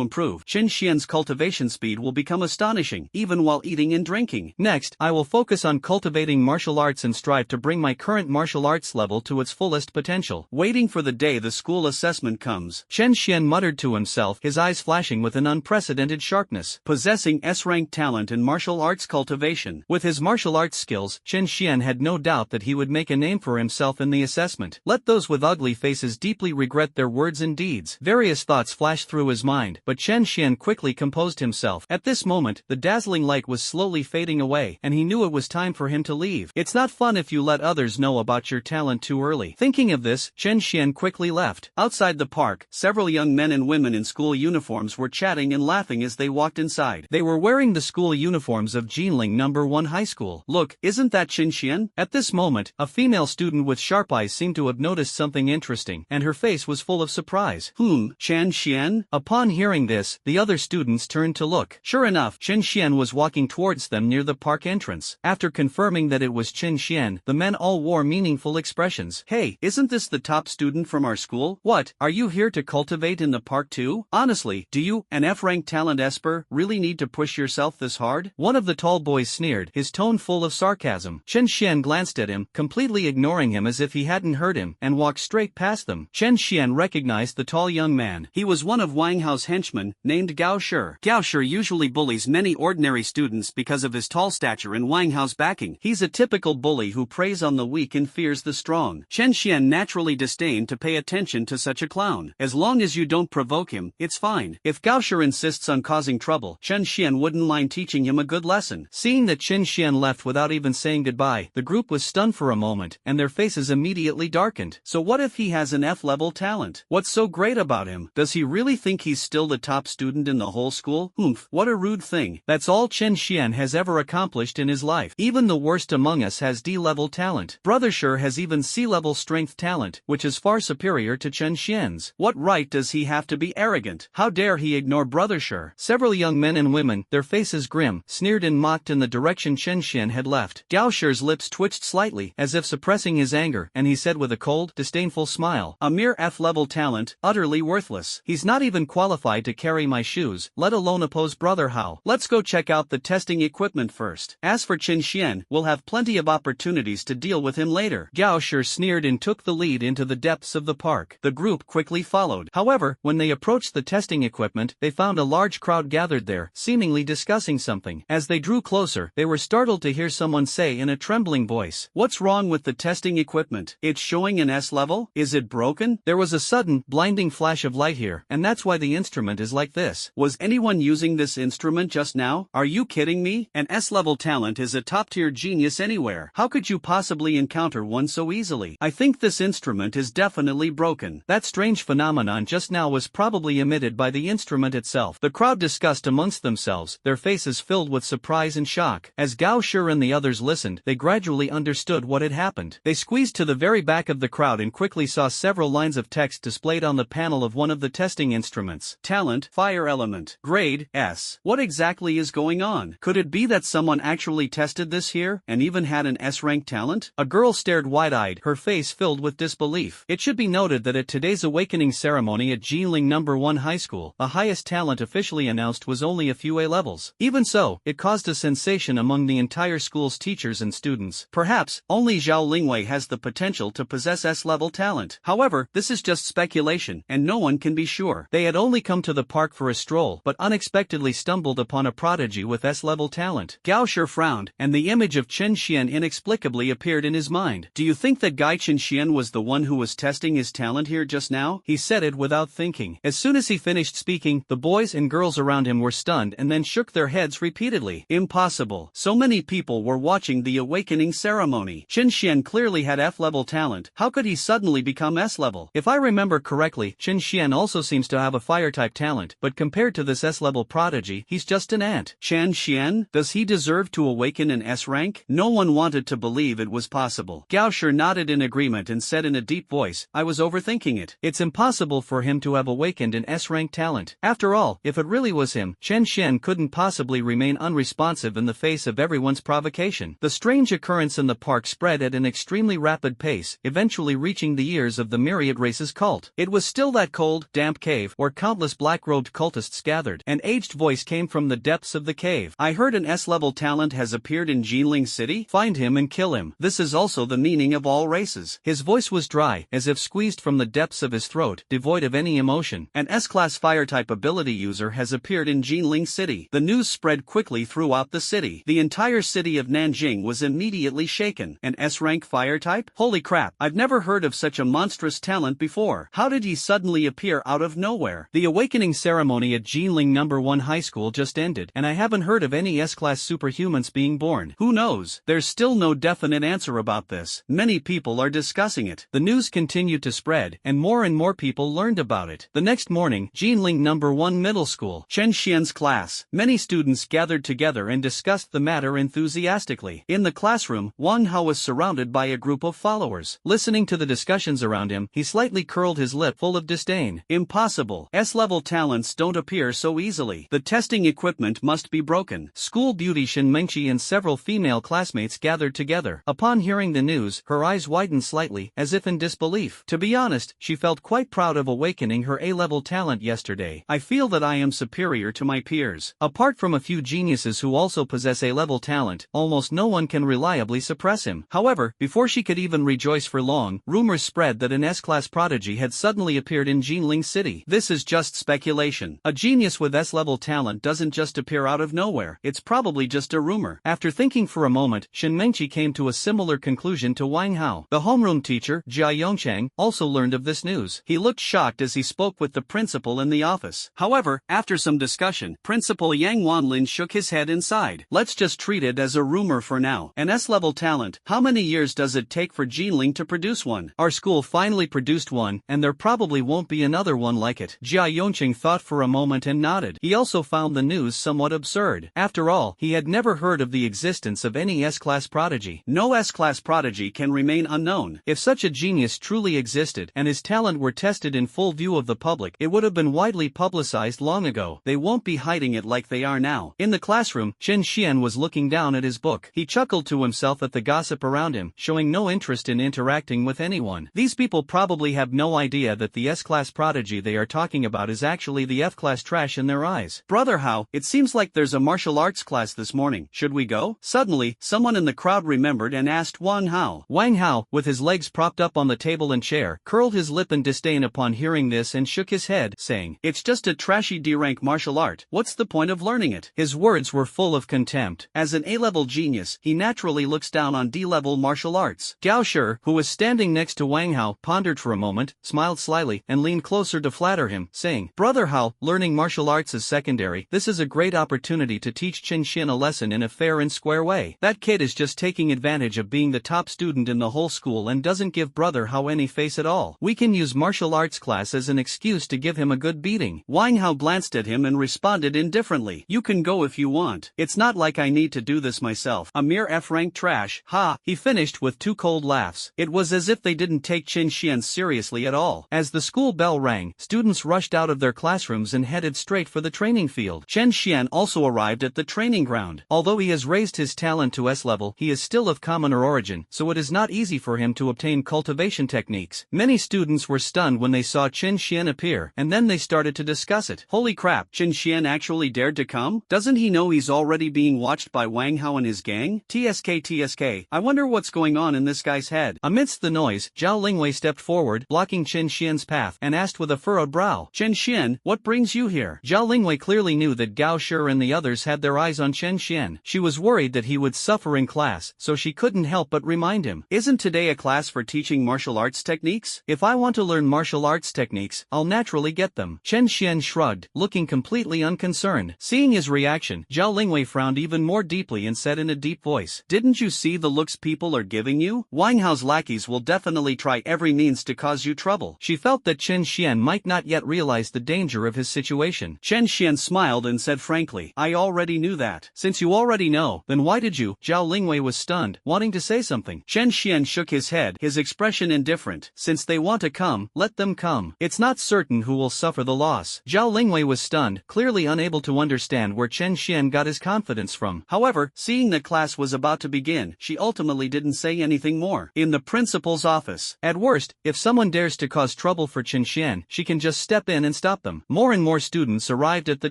improve, Chen Xian's cultivation speed will become astonishing, even while eating and drinking. Next, I will focus on cultivating martial arts and strive to bring my current martial arts level to its fullest potential. Waiting for the day the school assessment comes, Chen Xian muttered to himself, his eyes flashing with an unprecedented sharpness. Possessing S-rank talent in martial arts cultivation. With his martial arts skills, Chen Xian had no doubt that he would make a name for himself in the assessment. Let those with ugly faces deeply regret their words and deeds. Various thoughts flashed through his mind, but Chen Xian quickly composed himself. At this moment, the dazzling light was slowly fading away, and he knew it was time for him to leave. It's not fun if you let others know about your talent too early. Thinking of this, Chen Xian quickly left. Outside the park, several young men and women in school uniforms were chatting and laughing as they walked inside. They were wearing the school uniforms of Jinling No. 1 High School. Look, isn't that Chen Xian? At this moment, a female student with sharp eyes seemed to have noticed something interesting, and her face was full of surprise. Chen Xian? Upon hearing this, the other students turned to look. Sure enough, Chen Xian was walking towards them near the park entrance. After confirming that it was Chen Xian, the men all wore meaningful expressions. Hey, isn't this the top student from our school? What, are you here to cultivate in the park too? Honestly, do you, an F-rank talent esper, really need to push yourself this hard? One of the tall boys sneered, his tone full of sarcasm. Chen Xian glanced at him, completely ignoring him as if he hadn't heard him, and walked straight past them. Chen Xian recognized the tall young man. He was one of Wang Hao's henchmen, named Gao Shi. Gao Shi usually bullies many ordinary students because of his tall stature and Wang Hao's backing. He's a typical bully who preys on the weak and fears the strong. Chen Xian naturally disdained to pay attention to such a clown. As long as you don't provoke him, it's fine. If Gao Shi insists on causing trouble, Chen Xian wouldn't mind teaching him a good lesson. Seeing that Chen Xian left without even saying goodbye, the group was stunned for a moment, and their faces immediately darkened. So what if he has an F-level talent? What's so great about him? Does he really think he's still the top student in the whole school? What a rude thing. That's all Chen Xian has ever accomplished in his life. Even the worst among us has D-level talent. Brother Shi has even C-level strength talent, which is far superior to Chen Xian's. What right does he have to be arrogant? How dare he ignore Brother Shi? Several young men and women, their faces grim, sneered and mocked in the direction Chen Xian had left. Gao Shi's lips twitched slightly, as if suppressing his anger, and he said with a cold, disdainful smile, a mere F-level talent, utterly worthless. He's not even qualified to carry my shoes, let alone oppose Brother Hao. Let's go check out the testing equipment first. As for Qin Xian, we'll have plenty of opportunities to deal with him later. Gao Shi sneered and took the lead into the depths of the park. The group quickly followed. However, when they approached the testing equipment, they found a large crowd gathered there, seemingly discussing something. As they drew closer, they were startled to hear someone say in a trembling voice, "What's wrong with the testing equipment? It's showing an S level? Is it broken?" There was a sudden, blinding flash of light here, and that's why the instrument is like this. Was anyone using this instrument just now? Are you kidding me? An S-level talent is a top-tier genius anywhere. How could you possibly encounter one so easily? I think this instrument is definitely broken. That strange phenomenon just now was probably emitted by the instrument itself. The crowd discussed amongst themselves, their faces filled with surprise and shock. As Gao Shi and the others listened, they gradually understood what had happened. They squeezed to the very back of the crowd and quickly saw several lines of text displayed on the panel of one of the testing instruments. Talent, fire element, grade, S. What exactly is going on? Could it be that someone actually tested this here, and even had an S-rank talent? A girl stared wide-eyed, her face filled with disbelief. It should be noted that at today's awakening ceremony at Jinling No. 1 High School, the highest talent officially announced was only a few A levels. Even so, it caused a sensation among the entire school's teachers and students. Perhaps, only Zhao Lingwei has the potential to possess S-level talent. However, this is just speculation, and no one can be sure. They had only come to the park for a stroll, but unexpectedly stumbled upon a prodigy with S-level talent. Gao Shi frowned, and the image of Qin Xian inexplicably appeared in his mind. "Do you think that Gai Qin Xian was the one who was testing his talent here just now?" He said it without thinking. As soon as he finished speaking, the boys and girls around him were stunned and then shook their heads repeatedly. Impossible. So many people were watching the awakening ceremony. Qin Xian clearly had F-level talent. How could he suddenly become S-level? If I remember correctly, Qin Xian also seems to have a fire-type talent, but compared to this S-level prodigy, he's just an ant. Qin Xian? Does he deserve to awaken an S-rank? No one wanted to believe it was possible. Gao Shi nodded in agreement and said in a deep voice, "I was overthinking it. It's impossible for him to have awakened an S-rank talent. After all, if it really was him, Qin Xian couldn't possibly remain unresponsive in the face of everyone's provocation." The strange occurrence in the park spread at an extremely rapid pace, eventually reaching the ears of the Myriad race's cult. It was still that cold, damp cave where countless black-robed cultists gathered. An aged voice came from the depths of the cave. "I heard an S-level talent has appeared in Jinling City. Find him and kill him. This is also the meaning of all races." His voice was dry, as if squeezed from the depths of his throat, devoid of any emotion. "An S-class fire-type ability user has appeared in Jinling City." The news spread quickly throughout the city. The entire city of Nanjing was immediately shaken. An S-rank fire-type? Holy crap, I've never heard of such a monstrous talent before. How did he suddenly appear out of nowhere? The awakening ceremony at Jinling No. 1 High School just ended, and I haven't heard of any S-class superhumans being born. Who knows? There's still no definite answer about this. Many people are discussing it. The news continued to spread, and more people learned about it. The next morning, Jinling No. 1 Middle School, Qin Xian's class. Many students gathered together and discussed the matter enthusiastically. In the classroom, Wang Hao was surrounded by a group of followers. Listening to the discussions around him, he slightly curled his lip full of disdain. Impossible. S-level talents don't appear so easily. The testing equipment must be broken. School beauty Shen Mengqi and several female classmates gathered together. Upon hearing the news, her eyes widened slightly, as if in disbelief. To be honest, she felt quite proud of awakening her A-level talent yesterday. "I feel that I am superior to my peers. Apart from a few geniuses who also possess A-level talent, almost no one can reliably suppress him." However, before she could even rejoice for long, rumors spread that an S-class prodigy had suddenly appeared in Jinling City. This is just speculation. A genius with S-level talent doesn't just appear out of nowhere. It's probably just a rumor. After thinking for a moment, Shen Mengqi came to a similar conclusion to Wang Hao. The homeroom teacher, Jia Yongchang, also learned of this news. He looked shocked as he spoke with the principal in the office. However, after some discussion, Principal Yang Wanlin shook his head and sighed. "Let's just treat it as a rumor for now. An S-level talent. How many years does it take for Jinling to produce one? Our school finally produced one, and there probably won't be another one like it." Jia Yongchang thought for a moment and nodded. He also found the news somewhat absurd. After all, he had never heard of the existence of any S-class prodigy. No S-class prodigy can remain unknown. If such a genius truly existed, and his talent were tested in full view of the public, it would have been widely publicized long ago. They won't be hiding it like they are now. In the classroom, Qin Xian was looking down at his book. He chuckled to himself at the gossip around him, showing no interest in interacting with anyone. These people probably have no idea that the S-class prodigy they are talking about is actually the F-class trash in their eyes. "Brother Hao, it seems like there's a martial arts class this this morning. Should we go? Suddenly, someone in the crowd remembered and asked Wang Hao. Wang Hao, with his legs propped up on the table and chair, curled his lip in disdain upon hearing this and shook his head, saying, "It's just a trashy D-rank martial art. What's the point of learning it?" His words were full of contempt. As an A-level genius, he naturally looks down on D-level martial arts. Gao Shi, who was standing next to Wang Hao, pondered for a moment, smiled slyly, and leaned closer to flatter him, saying, "Brother Hao, learning martial arts is secondary. This is a great opportunity to teach Qin Xian a lesson in a fair and square way. That kid is just taking advantage of being the top student in the whole school and doesn't give Brother Hao any face at all. We can use martial arts class as an excuse to give him a good beating." Wang Hao glanced at him and responded indifferently, "You can go if you want. It's not like I need to do this myself. A mere F-rank trash, ha." He finished with two cold laughs. It was as if they didn't take Qin Xian seriously at all. As the school bell rang, students rushed out of their classrooms and headed straight for the training field. Qin Xian also arrived at the training ground. Although he has raised his talent to S level, he is still of commoner origin, so it is not easy for him to obtain cultivation techniques. Many students were stunned when they saw Qin Xian appear, and then they started to discuss it. Holy crap, Qin Xian actually dared to come? Doesn't he know he's already being watched by Wang Hao and his gang? TSK, I wonder what's going on in this guy's head. Amidst the noise, Zhao Lingwei stepped forward, blocking Qin Xian's path, and asked with a furrowed brow, "Qin Xian, what brings you here?" Zhao Lingwei clearly knew that Gao Shi and the others had their eyes on Qin Xian. She was worried that he would suffer in class, so she couldn't help but remind him, "Isn't today a class for teaching martial arts techniques? If I want to learn martial arts techniques, I'll naturally get them." Qin Xian shrugged, looking completely unconcerned. Seeing his reaction, Zhao Lingwei frowned even more deeply and said in a deep voice, "Didn't you see the looks people are giving you? Wang Hao's lackeys will definitely try every means to cause you trouble." She felt that Qin Xian might not yet realize the danger of his situation. Qin Xian smiled and said frankly, "I already knew that." "Since you already know, then why did you?" Zhao Lingwei was stunned, wanting to say something. Qin Xian shook his head, his expression indifferent. "Since they want to come, let them come. It's not certain who will suffer the loss." Zhao Lingwei was stunned, clearly unable to understand where Qin Xian got his confidence from. However, seeing that class was about to begin, she ultimately didn't say anything more. In the principal's office, at worst, if someone dares to cause trouble for Qin Xian, she can just step in and stop them. More and more students arrived at the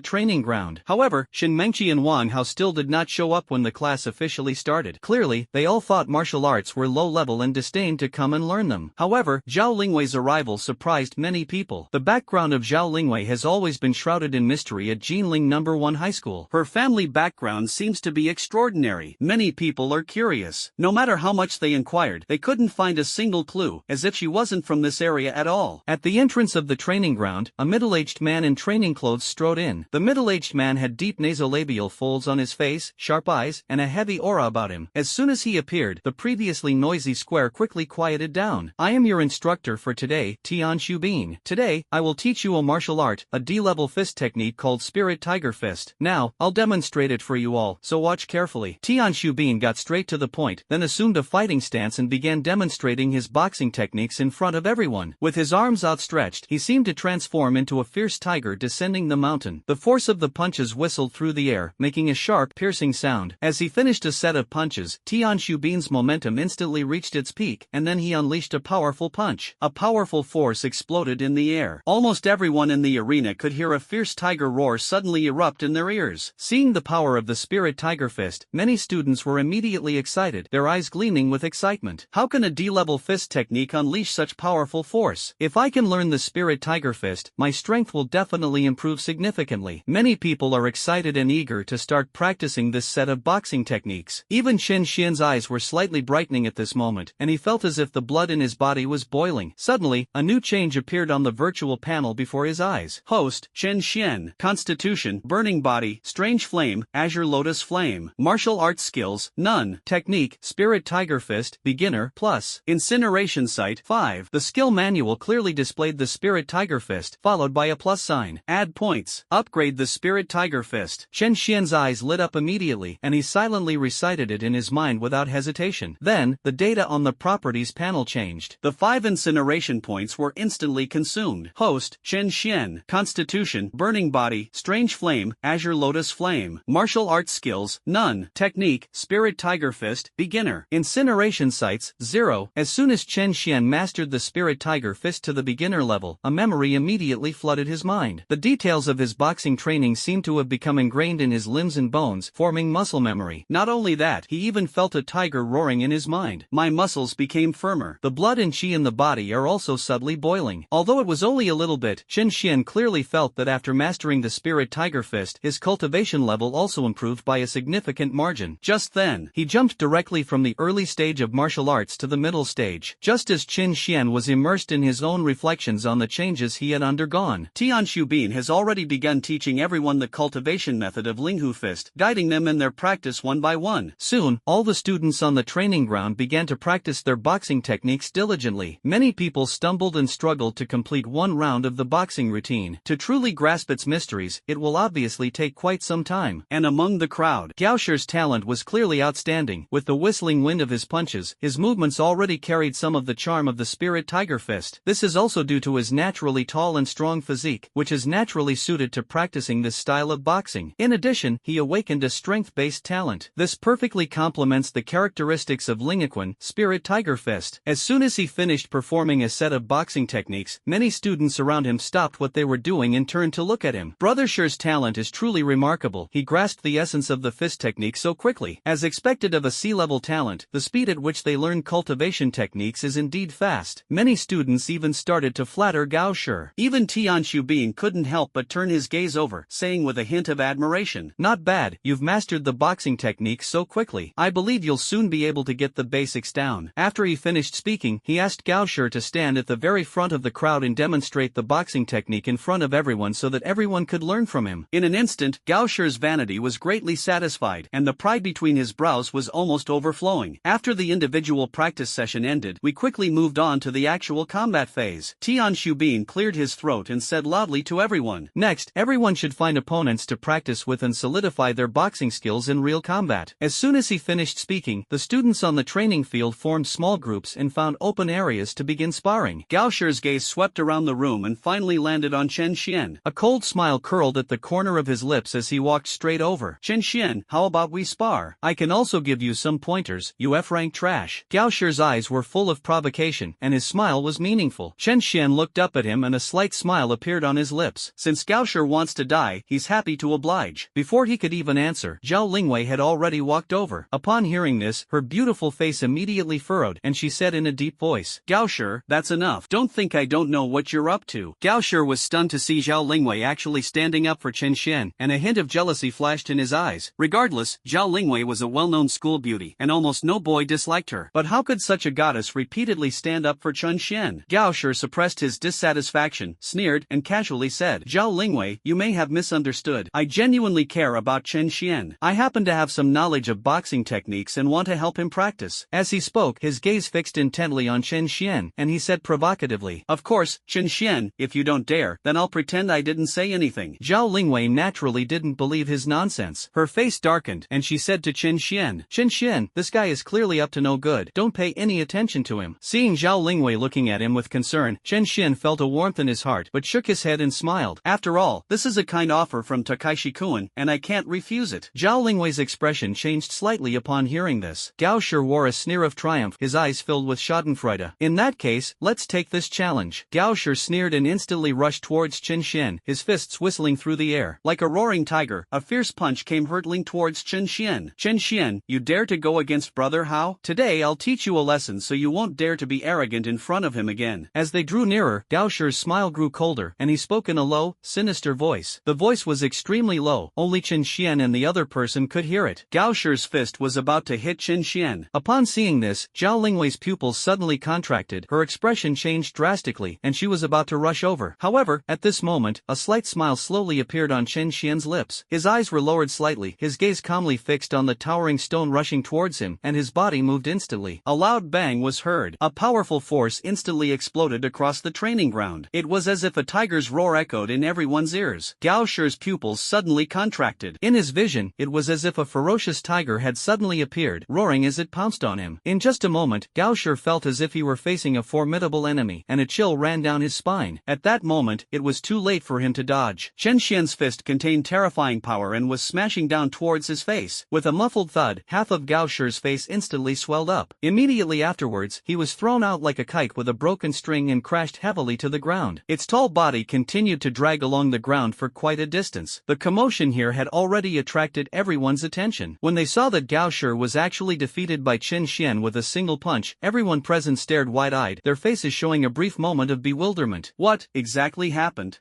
training ground. However, Shin Mengqi and Wang Hao still did not show up when the class officially started. Clearly, they all thought martial arts were low level and disdained to come and learn them. However, Zhao Lingwei's arrival surprised many people. The background of Zhao Lingwei has always been shrouded in mystery at Jinling No. 1 High School. Her family background seems to be extraordinary. Many people are curious. No matter how much they inquired, they couldn't find a single clue, as if she wasn't from this area at all. At the entrance of the training ground, a middle-aged man in training clothes strode in. The middle-aged man had deep nasolabial folds on his face, sharp eyes, and a heavy aura about him. As soon as he appeared, the previously noisy square quickly quieted down. "I am your instructor for today, Tian Xubin. Today, I will teach you a martial art, a D-level fist technique called Spirit Tiger Fist. Now, I'll demonstrate it for you all, so watch carefully." Tian Xubin got straight to the point, then assumed a fighting stance and began demonstrating his boxing techniques in front of everyone. With his arms outstretched, he seemed to transform into a fierce tiger descending the mountain. The force of the punches whistled through the air, making a sharp, piercing sound. As he finished a set of punches, Tian Xubin's momentum instantly reached its peak, and then he unleashed a powerful punch. A powerful force exploded in the air. Almost everyone in the arena could hear a fierce tiger roar suddenly erupt in their ears. Seeing the power of the Spirit Tiger Fist, many students were immediately excited, their eyes gleaming with excitement. How can a D-level fist technique unleash such powerful force? If I can learn the Spirit Tiger Fist, my strength will definitely improve significantly. Many people are excited and eager to start practicing this set of boxing techniques. Even Qin Xian's eyes were slightly brightening at this moment, and he felt as if the blood in his body was boiling. Suddenly, a new change appeared on the virtual panel before his eyes. Host, Qin Xian. Constitution, Burning Body, Strange Flame, Azure Lotus Flame. Martial arts skills, none. Technique, Spirit Tiger Fist, Beginner, plus. Incineration Sight, 5. The skill manual clearly displayed the Spirit Tiger Fist, followed by a plus sign. Add points. Upgrade the Spirit Tiger Fist. Qin Xian's eyes lit up immediately, and he silently recited it in his mind without hesitation. Then, the data on the properties panel changed. The 5 incineration points were instantly consumed. Host, Qin Xian. Constitution, Burning Body, Strange Flame, Azure Lotus Flame. Martial arts skills, none. Technique, Spirit Tiger Fist, Beginner. Incineration sights, 0. As soon as Qin Xian mastered the Spirit Tiger Fist to the beginner level, a memory immediately flooded his mind. The details of his boxing training seemed to have become ingrained in his limbs and bones, bones, forming muscle memory. Not only that, he even felt a tiger roaring in his mind. My muscles became firmer. The blood and qi in the body are also subtly boiling. Although it was only a little bit, Chen Xian clearly felt that after mastering the spirit tiger fist, his cultivation level also improved by a significant margin. Just then, he jumped directly from the early stage of martial arts to the middle stage. Just as Chen Xian was immersed in his own reflections on the changes he had undergone, Tian Xubin has already begun teaching everyone the cultivation method of Linghu fist, guiding them in their practice one by one. Soon, all the students on the training ground began to practice their boxing techniques diligently. Many people stumbled and struggled to complete one round of the boxing routine. To truly grasp its mysteries, it will obviously take quite some time. And among the crowd, Gao Shi's talent was clearly outstanding. With the whistling wind of his punches, his movements already carried some of the charm of the spirit tiger fist. This is also due to his naturally tall and strong physique, which is naturally suited to practicing this style of boxing. In addition, he awakened a strength-based talent. This perfectly complements the characteristics of Lingaquan, spirit tiger fist. As soon as he finished performing a set of boxing techniques, many students around him stopped what they were doing and turned to look at him. Brother Shi's talent is truly remarkable. He grasped the essence of the fist technique so quickly. As expected of a C-level talent, the speed at which they learn cultivation techniques is indeed fast. Many students even started to flatter Gao Shi. Even Tian Xubin couldn't help but turn his gaze over, saying with a hint of admiration, "Not bad, you've mastered the boxing technique so quickly. I believe you'll soon be able to get the basics down." After he finished speaking, he asked Gao Shi to stand at the very front of the crowd and demonstrate the boxing technique in front of everyone so that everyone could learn from him. In an instant, Gao Shi's vanity was greatly satisfied, and the pride between his brows was almost overflowing. After the individual practice session ended, we quickly moved on to the actual combat phase. Tian Xubin cleared his throat and said loudly to everyone, "Next, everyone should find opponents to practice with and solidify their boxing skills in real combat." As soon as he finished speaking, the students on the training field formed small groups and found open areas to begin sparring. Gao Shi's gaze swept around the room and finally landed on Chen Xian. A cold smile curled at the corner of his lips as he walked straight over. "Chen Xian, how about we spar? I can also give you some pointers, you F-rank trash." Gao Shi's eyes were full of provocation, and his smile was meaningful. Chen Xian looked up at him and a slight smile appeared on his lips. Since Gao Shi wants to die, he's happy to oblige. Before he could even answer, Zhao Lingwei had already walked over. Upon hearing this, her beautiful face immediately furrowed, and she said in a deep voice, "Gao Shi, that's enough. Don't think I don't know what you're up to." Gao Shi was stunned to see Zhao Lingwei actually standing up for Chen Xian, and a hint of jealousy flashed in his eyes. Regardless, Zhao Lingwei was a well-known school beauty, and almost no boy disliked her. But how could such a goddess repeatedly stand up for Chen Xian? Gao Shi suppressed his dissatisfaction, sneered, and casually said, "Zhao Lingwei, you may have misunderstood. I genuinely care about Chen Xian. I happen to have some knowledge of boxing techniques and want to help him practice." As he spoke, his gaze fixed intently on Chen Xian, and he said provocatively, "Of course, Chen Xian, if you don't dare, then I'll pretend I didn't say anything." Zhao Lingwei naturally didn't believe his nonsense. Her face darkened, and she said to Chen Xian, "Chen Xian, this guy is clearly up to no good. Don't pay any attention to him." Seeing Zhao Lingwei looking at him with concern, Chen Xian felt a warmth in his heart but shook his head and smiled. "After all, this is a kind offer from Takaishi-kun, and I can't refuse it." Zhao Lingwei's expression changed slightly upon hearing this. Gao Shi wore a sneer of triumph, his eyes filled with schadenfreude. "In that case, let's take this challenge." Gao Shi sneered and instantly rushed towards Chen Xian, his fists whistling through the air. Like a roaring tiger, a fierce punch came hurtling towards Chen Xian. "Chen Xian, you dare to go against Brother Hao? Today I'll teach you a lesson so you won't dare to be arrogant in front of him again." As they drew nearer, Gao Shi's smile grew colder, and he spoke in a low, sinister voice. The voice was extremely low, only Chen Xian and the other person could hear it. Gao Shi's fist was about to hit Chen Xian. Upon seeing this, Zhao Lingwei's pupils suddenly contracted, her expression changed drastically, and she was about to rush over. However, at this moment, a slight smile slowly appeared on Chen Xian's lips. His eyes were lowered slightly, his gaze calmly fixed on the towering stone rushing towards him, and his body moved instantly. A loud bang was heard. A powerful force instantly exploded across the training ground. It was as if a tiger's roar echoed in everyone's ears. Gao Shi's pupils suddenly contracted. In his vision, it was as if a ferocious tiger had suddenly appeared, roaring as it pounced on him. In just a moment, Gao Shi felt as if he were facing a formidable enemy, and a chill ran down his spine. At that moment, it was too late for him to dodge. Chen Xian's fist contained terrifying power and was smashing down towards his face. With a muffled thud, half of Gao Shi's face instantly swelled up. Immediately afterwards, he was thrown out like a kite with a broken string and crashed heavily to the ground. Its tall body continued to drag along the ground for quite a distance. The commotion here had already immediately attracted everyone's attention. When they saw that Gao Shi was actually defeated by Qin Xian with a single punch, everyone present stared wide-eyed, their faces showing a brief moment of bewilderment. What exactly happened?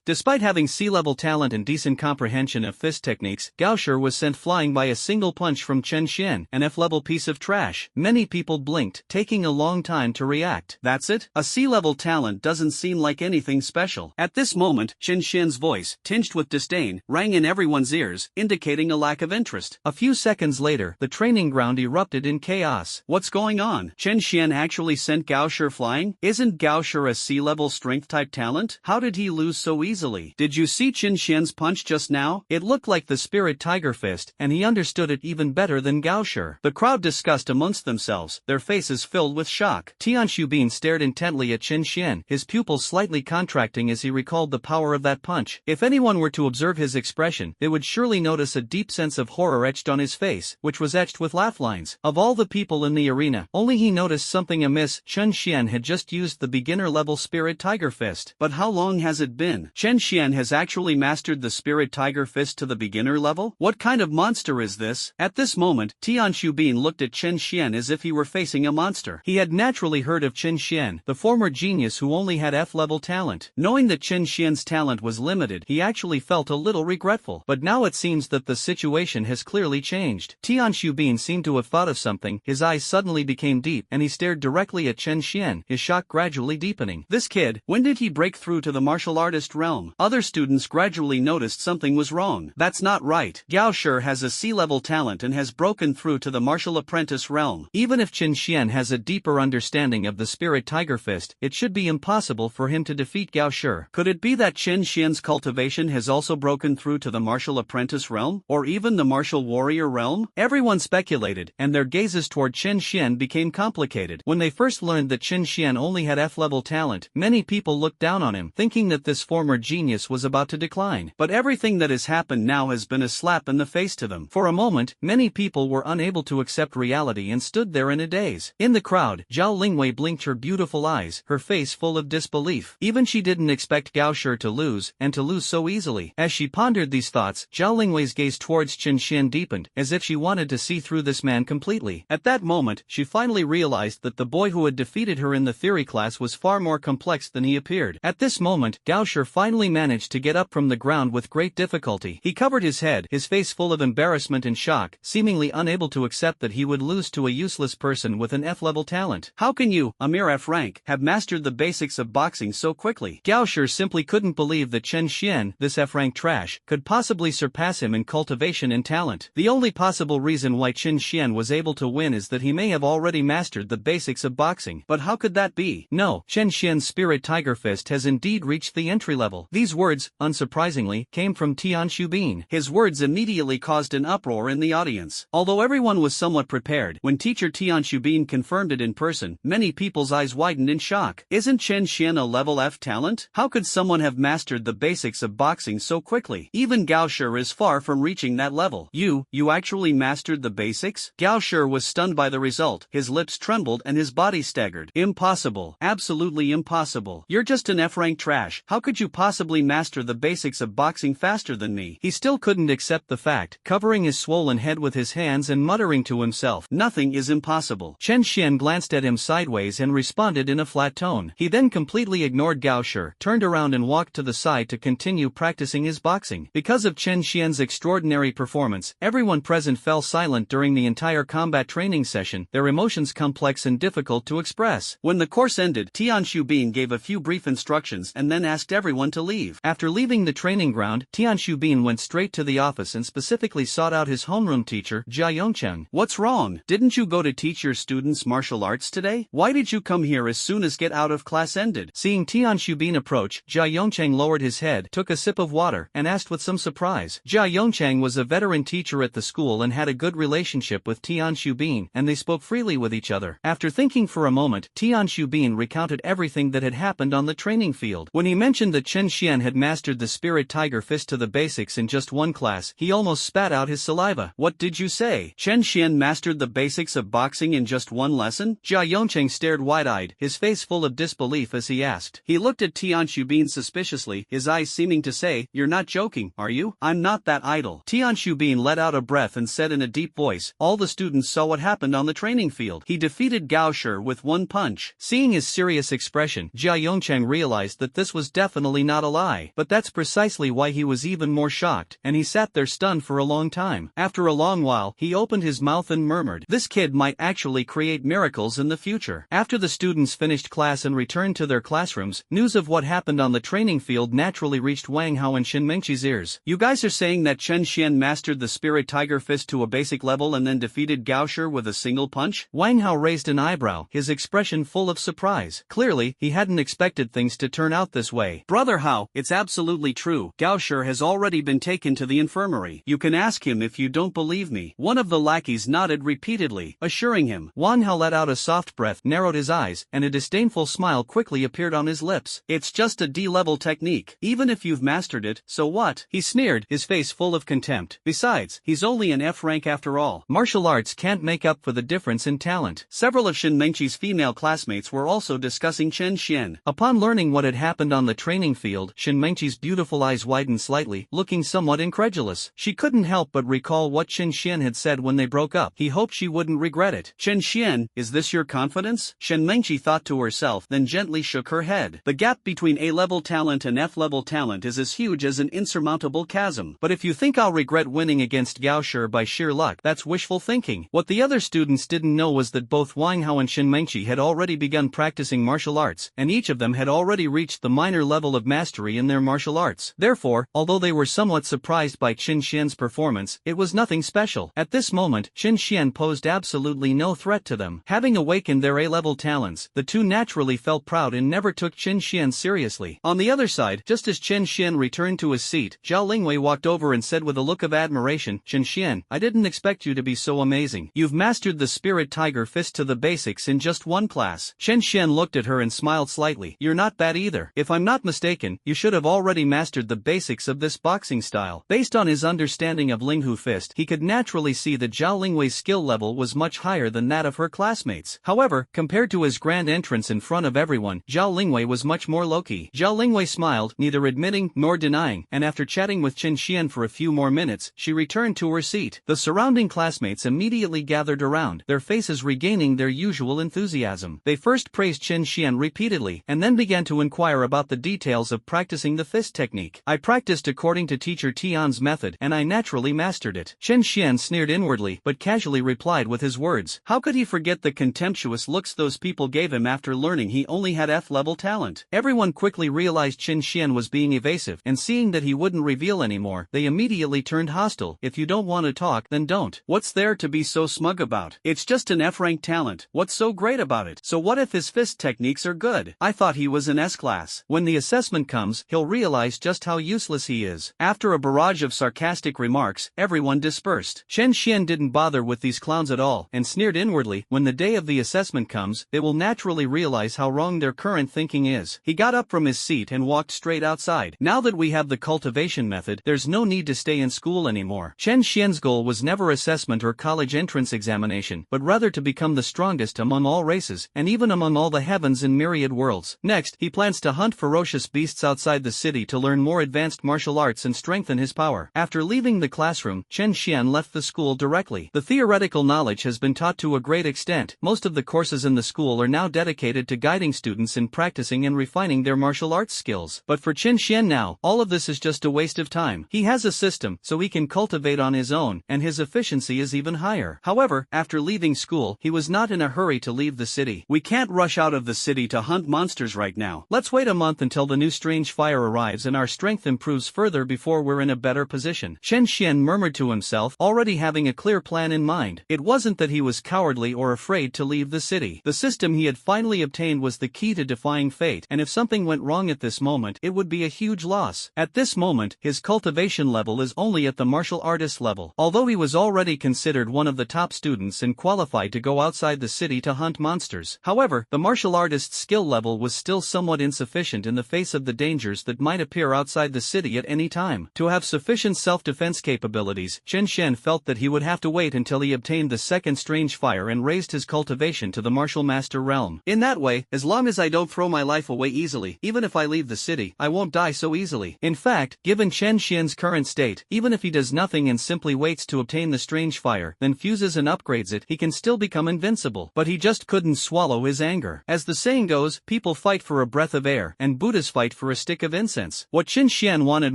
Despite having sea-level talent and decent comprehension of fist techniques, Gao Shi was sent flying by a single punch from Qin Xian, an F-level piece of trash. Many people blinked, taking a long time to react. That's it? A sea-level talent doesn't seem like anything special. At this moment, Qin Xian's voice, tinged with disdain, rang in everyone's ears, indicating a lack of interest. A few seconds later, the training ground erupted in chaos. What's going on? Qin Xian actually sent Gao Shi flying? Isn't Gao Shi a sea-level strength-type talent? How did he lose so easily? Did you see Qin Xian's punch just now? It looked like the Spirit Tiger Fist, and he understood it even better than Gao Shi. The crowd discussed amongst themselves, their faces filled with shock. Tian Xubin stared intently at Qin Xian, his pupils slightly contracting as he recalled the power of that punch. If anyone were to observe his expression, they would surely notice a deep sense of horror etched on his face, which was etched with laugh lines. Of all the people in the arena, only he noticed something amiss. Qin Xian had just used the beginner-level Spirit Tiger Fist. But how long has it been? Qin Xian has actually mastered the Spirit Tiger Fist to the beginner level? What kind of monster is this? At this moment, Tian Xubin looked at Qin Xian as if he were facing a monster. He had naturally heard of Qin Xian, the former genius who only had F-level talent. Knowing that Qin Xian's talent was limited, he actually felt a little regretful. But now it seems that the situation has clearly changed. Tian Xubin seemed to have thought of something, his eyes suddenly became deep, and he stared directly at Qin Xian, his shock gradually deepening. This kid, when did he break through to the martial artist realm? Other students gradually noticed something was wrong. That's not right. Gao Shi has a sea-level talent and has broken through to the martial apprentice realm. Even if Qin Xian has a deeper understanding of the Spirit Tiger Fist, it should be impossible for him to defeat Gao Shi. Could it be that Qin Xian's cultivation has also broken through to the martial apprentice realm, or even the martial warrior realm? Everyone speculated, and their gazes toward Qin Xian became complicated. When they first learned that Qin Xian only had F-level talent, many people looked down on him, thinking that this former genius was about to decline. But everything that has happened now has been a slap in the face to them. For a moment, many people were unable to accept reality and stood there in a daze. In the crowd, Zhao Lingwei blinked her beautiful eyes, her face full of disbelief. Even she didn't expect Gao Shi to lose, and to lose so easily. As she pondered these thoughts, Zhao Lingwei's gaze towards Qin Xian deepened, as if she wanted to see through this man completely. At that moment, she finally realized that the boy who had defeated her in the theory class was far more complex than he appeared. At this moment, Gao Shi finally managed to get up from the ground with great difficulty. He covered his head, his face full of embarrassment and shock, seemingly unable to accept that he would lose to a useless person with an F-level talent. How can you, a mere F rank, have mastered the basics of boxing so quickly? Gao Shi simply couldn't believe that Qin Xian, this F-rank trash, could possibly surpass him in cultivation and talent. The only possible reason why Qin Xian was able to win is that he may have already mastered the basics of boxing. But how could that be? No, Qin Xian's Spirit Tiger Fist has indeed reached the entry level. These words, unsurprisingly, came from Tian Xubin. His words immediately caused an uproar in the audience. Although everyone was somewhat prepared, when teacher Tian Xubin confirmed it in person, many people's eyes widened in shock. Isn't Qin Xian a level F talent? How could someone have mastered the basics of boxing so quickly? Even Gao Shi is far from reaching that level. You actually mastered the basics? Gao Shi was stunned by the result, his lips trembled and his body staggered. Impossible. Absolutely impossible. You're just an F-rank trash. How could you possibly master the basics of boxing faster than me? He still couldn't accept the fact, covering his swollen head with his hands and muttering to himself, nothing is impossible. Qin Xian glanced at him sideways and responded in a flat tone. He then completely ignored Gao Shi, turned around and walked to the side to continue practicing his boxing. Because of Qin Xian's extraordinary performance, everyone present fell silent during the entire combat training session, their emotions complex and difficult to express. When the course ended, Tian Xubin gave a few brief instructions and then asked everyone to leave. After leaving the training ground, Tian Xubin went straight to the office and specifically sought out his homeroom teacher, Jia Yongcheng. What's wrong? Didn't you go to teach your students martial arts today? Why did you come here as soon as get out of class ended? Seeing Tian Xubin approach, Jia Yongcheng lowered his head, took a sip of water, and asked with some surprise. Jia Yongcheng was a veteran teacher at the school and had a good relationship with Tian Xubin, and they spoke freely with each other. After thinking for a moment, Tian Xubin recounted everything that had happened on the training field. When he mentioned that Qin Xian had mastered the Spirit Tiger Fist to the basics in just one class, he almost spat out his saliva. What did you say? Qin Xian mastered the basics of boxing in just one lesson? Jia Yongcheng stared wide-eyed, his face full of disbelief as he asked. He looked at Tian Xubin suspiciously, his eyes seeming to say, "You're not joking, are you?" I'm not not that idle. Tianshu Bean let out a breath and said in a deep voice, all the students saw what happened on the training field. He defeated Gao Shi with one punch. Seeing his serious expression, Jia Yongchang realized that this was definitely not a lie. But that's precisely why he was even more shocked, and he sat there stunned for a long time. After a long while, he opened his mouth and murmured, this kid might actually create miracles in the future. After the students finished class and returned to their classrooms, news of what happened on the training field naturally reached Wang Hao and Shen Mengqi's ears. You guys are saying that Chen Xian mastered the Spirit Tiger Fist to a basic level and then defeated Gao Shi with a single punch? Wang Hao raised an eyebrow, his expression full of surprise. Clearly, he hadn't expected things to turn out this way. Brother Hao, it's absolutely true. Gao Shi has already been taken to the infirmary. You can ask him if you don't believe me. One of the lackeys nodded repeatedly, assuring him. Wang Hao let out a soft breath, narrowed his eyes, and a disdainful smile quickly appeared on his lips. It's just a D-level technique. Even if you've mastered it, so what? He sneered, his face full of contempt. Besides, he's only an F rank after all. Martial arts can't make up for the difference in talent. Several of Shen Mengqi's female classmates were also discussing Chen Xian. Upon learning what had happened on the training field, Shen Mengqi's beautiful eyes widened slightly, looking somewhat incredulous. She couldn't help but recall what Chen Xian had said when they broke up. He hoped she wouldn't regret it. Chen Xian, is this your confidence? Shen Mengqi thought to herself, then gently shook her head. The gap between A-level talent and F-level talent is as huge as an insurmountable chasm. But if you think I'll regret winning against Gao Shi by sheer luck, that's wishful thinking. What the other students didn't know was that both Wang Hao and Shen Mengqi had already begun practicing martial arts, and each of them had already reached the minor level of mastery in their martial arts. Therefore, although they were somewhat surprised by Chen Xian's performance, it was nothing special. At this moment, Chen Xian posed absolutely no threat to them. Having awakened their A-level talents, the two naturally felt proud and never took Chen Xian seriously. On the other side, just as Chen Xian returned to his seat, Zhao Lingwei walked over and said with a look of admiration, Chen Xian, I didn't expect you to be so amazing. You've mastered the Spirit Tiger Fist to the basics in just one class. Chen Xian looked at her and smiled slightly. You're not bad either. If I'm not mistaken, you should have already mastered the basics of this boxing style. Based on his understanding of Linghu Fist, he could naturally see that Zhao Lingwei's skill level was much higher than that of her classmates. However, compared to his grand entrance in front of everyone, Zhao Lingwei was much more low-key. Zhao Lingwei smiled, neither admitting nor denying, and after chatting with Chen Xian for a few more minutes, she returned to her seat. The surrounding classmates immediately gathered around, their faces regaining their usual enthusiasm. They first praised Chen Xian repeatedly, and then began to inquire about the details of practicing the fist technique. I practiced according to teacher Tian's method, and I naturally mastered it. Chen Xian sneered inwardly, but casually replied with his words. How could he forget the contemptuous looks those people gave him after learning he only had F-level talent? Everyone quickly realized Chen Xian was being evasive, and seeing that he wouldn't reveal anymore, they immediately turned hostile. If you don't want to talk, then don't. What's there to be so smug about? It's just an F-rank talent. What's so great about it? So what if his fist techniques are good? I thought he was an S-class. When the assessment comes, he'll realize just how useless he is. After a barrage of sarcastic remarks, everyone dispersed. Chen Xian didn't bother with these clowns at all, and sneered inwardly, when the day of the assessment comes, they will naturally realize how wrong their current thinking is. He got up from his seat and walked straight outside. Now that we have the cultivation method, there's no need to stay in school anymore. Chen Xian's goal was never assessment or college entrance examination, but rather to become the strongest among all races, and even among all the heavens in myriad worlds. Next, he plans to hunt ferocious beasts outside the city to learn more advanced martial arts and strengthen his power. After leaving the classroom, Chen Xian left the school directly. The theoretical knowledge has been taught to a great extent. Most of the courses in the school are now dedicated to guiding students in practicing and refining their martial arts skills. But for Chen Xian now, all of this is just a waste of time. He has a system, so he can cultivate on his own, and his efficiency is even higher. However, after leaving school, he was not in a hurry to leave the city. We can't rush out of the city to hunt monsters right now. Let's wait a month until the new strange fire arrives and our strength improves further before we're in a better position. Chen Xian murmured to himself, already having a clear plan in mind. It wasn't that he was cowardly or afraid to leave the city. The system he had finally obtained was the key to defying fate, and if something went wrong at this moment, it would be a huge loss. At this moment, his cultivation level is only at the martial artist level. Although he was already considered one of the top students and qualified to go outside the city to hunt monsters. However, the martial artist's skill level was still somewhat insufficient in the face of the dangers that might appear outside the city at any time. To have sufficient self-defense capabilities, Chen Xian felt that he would have to wait until he obtained the second strange fire and raised his cultivation to the martial master realm. In that way, as long as I don't throw my life away easily, even if I leave the city, I won't die so easily. In fact, given Chen Xian's current state, even if he does nothing and simply waits to obtain the strange fire, then fuses and upgrades it, he can still become invincible. But he just couldn't swallow his anger. As the saying goes, people fight for a breath of air, and Buddhas fight for a stick of incense. What Qin Xian wanted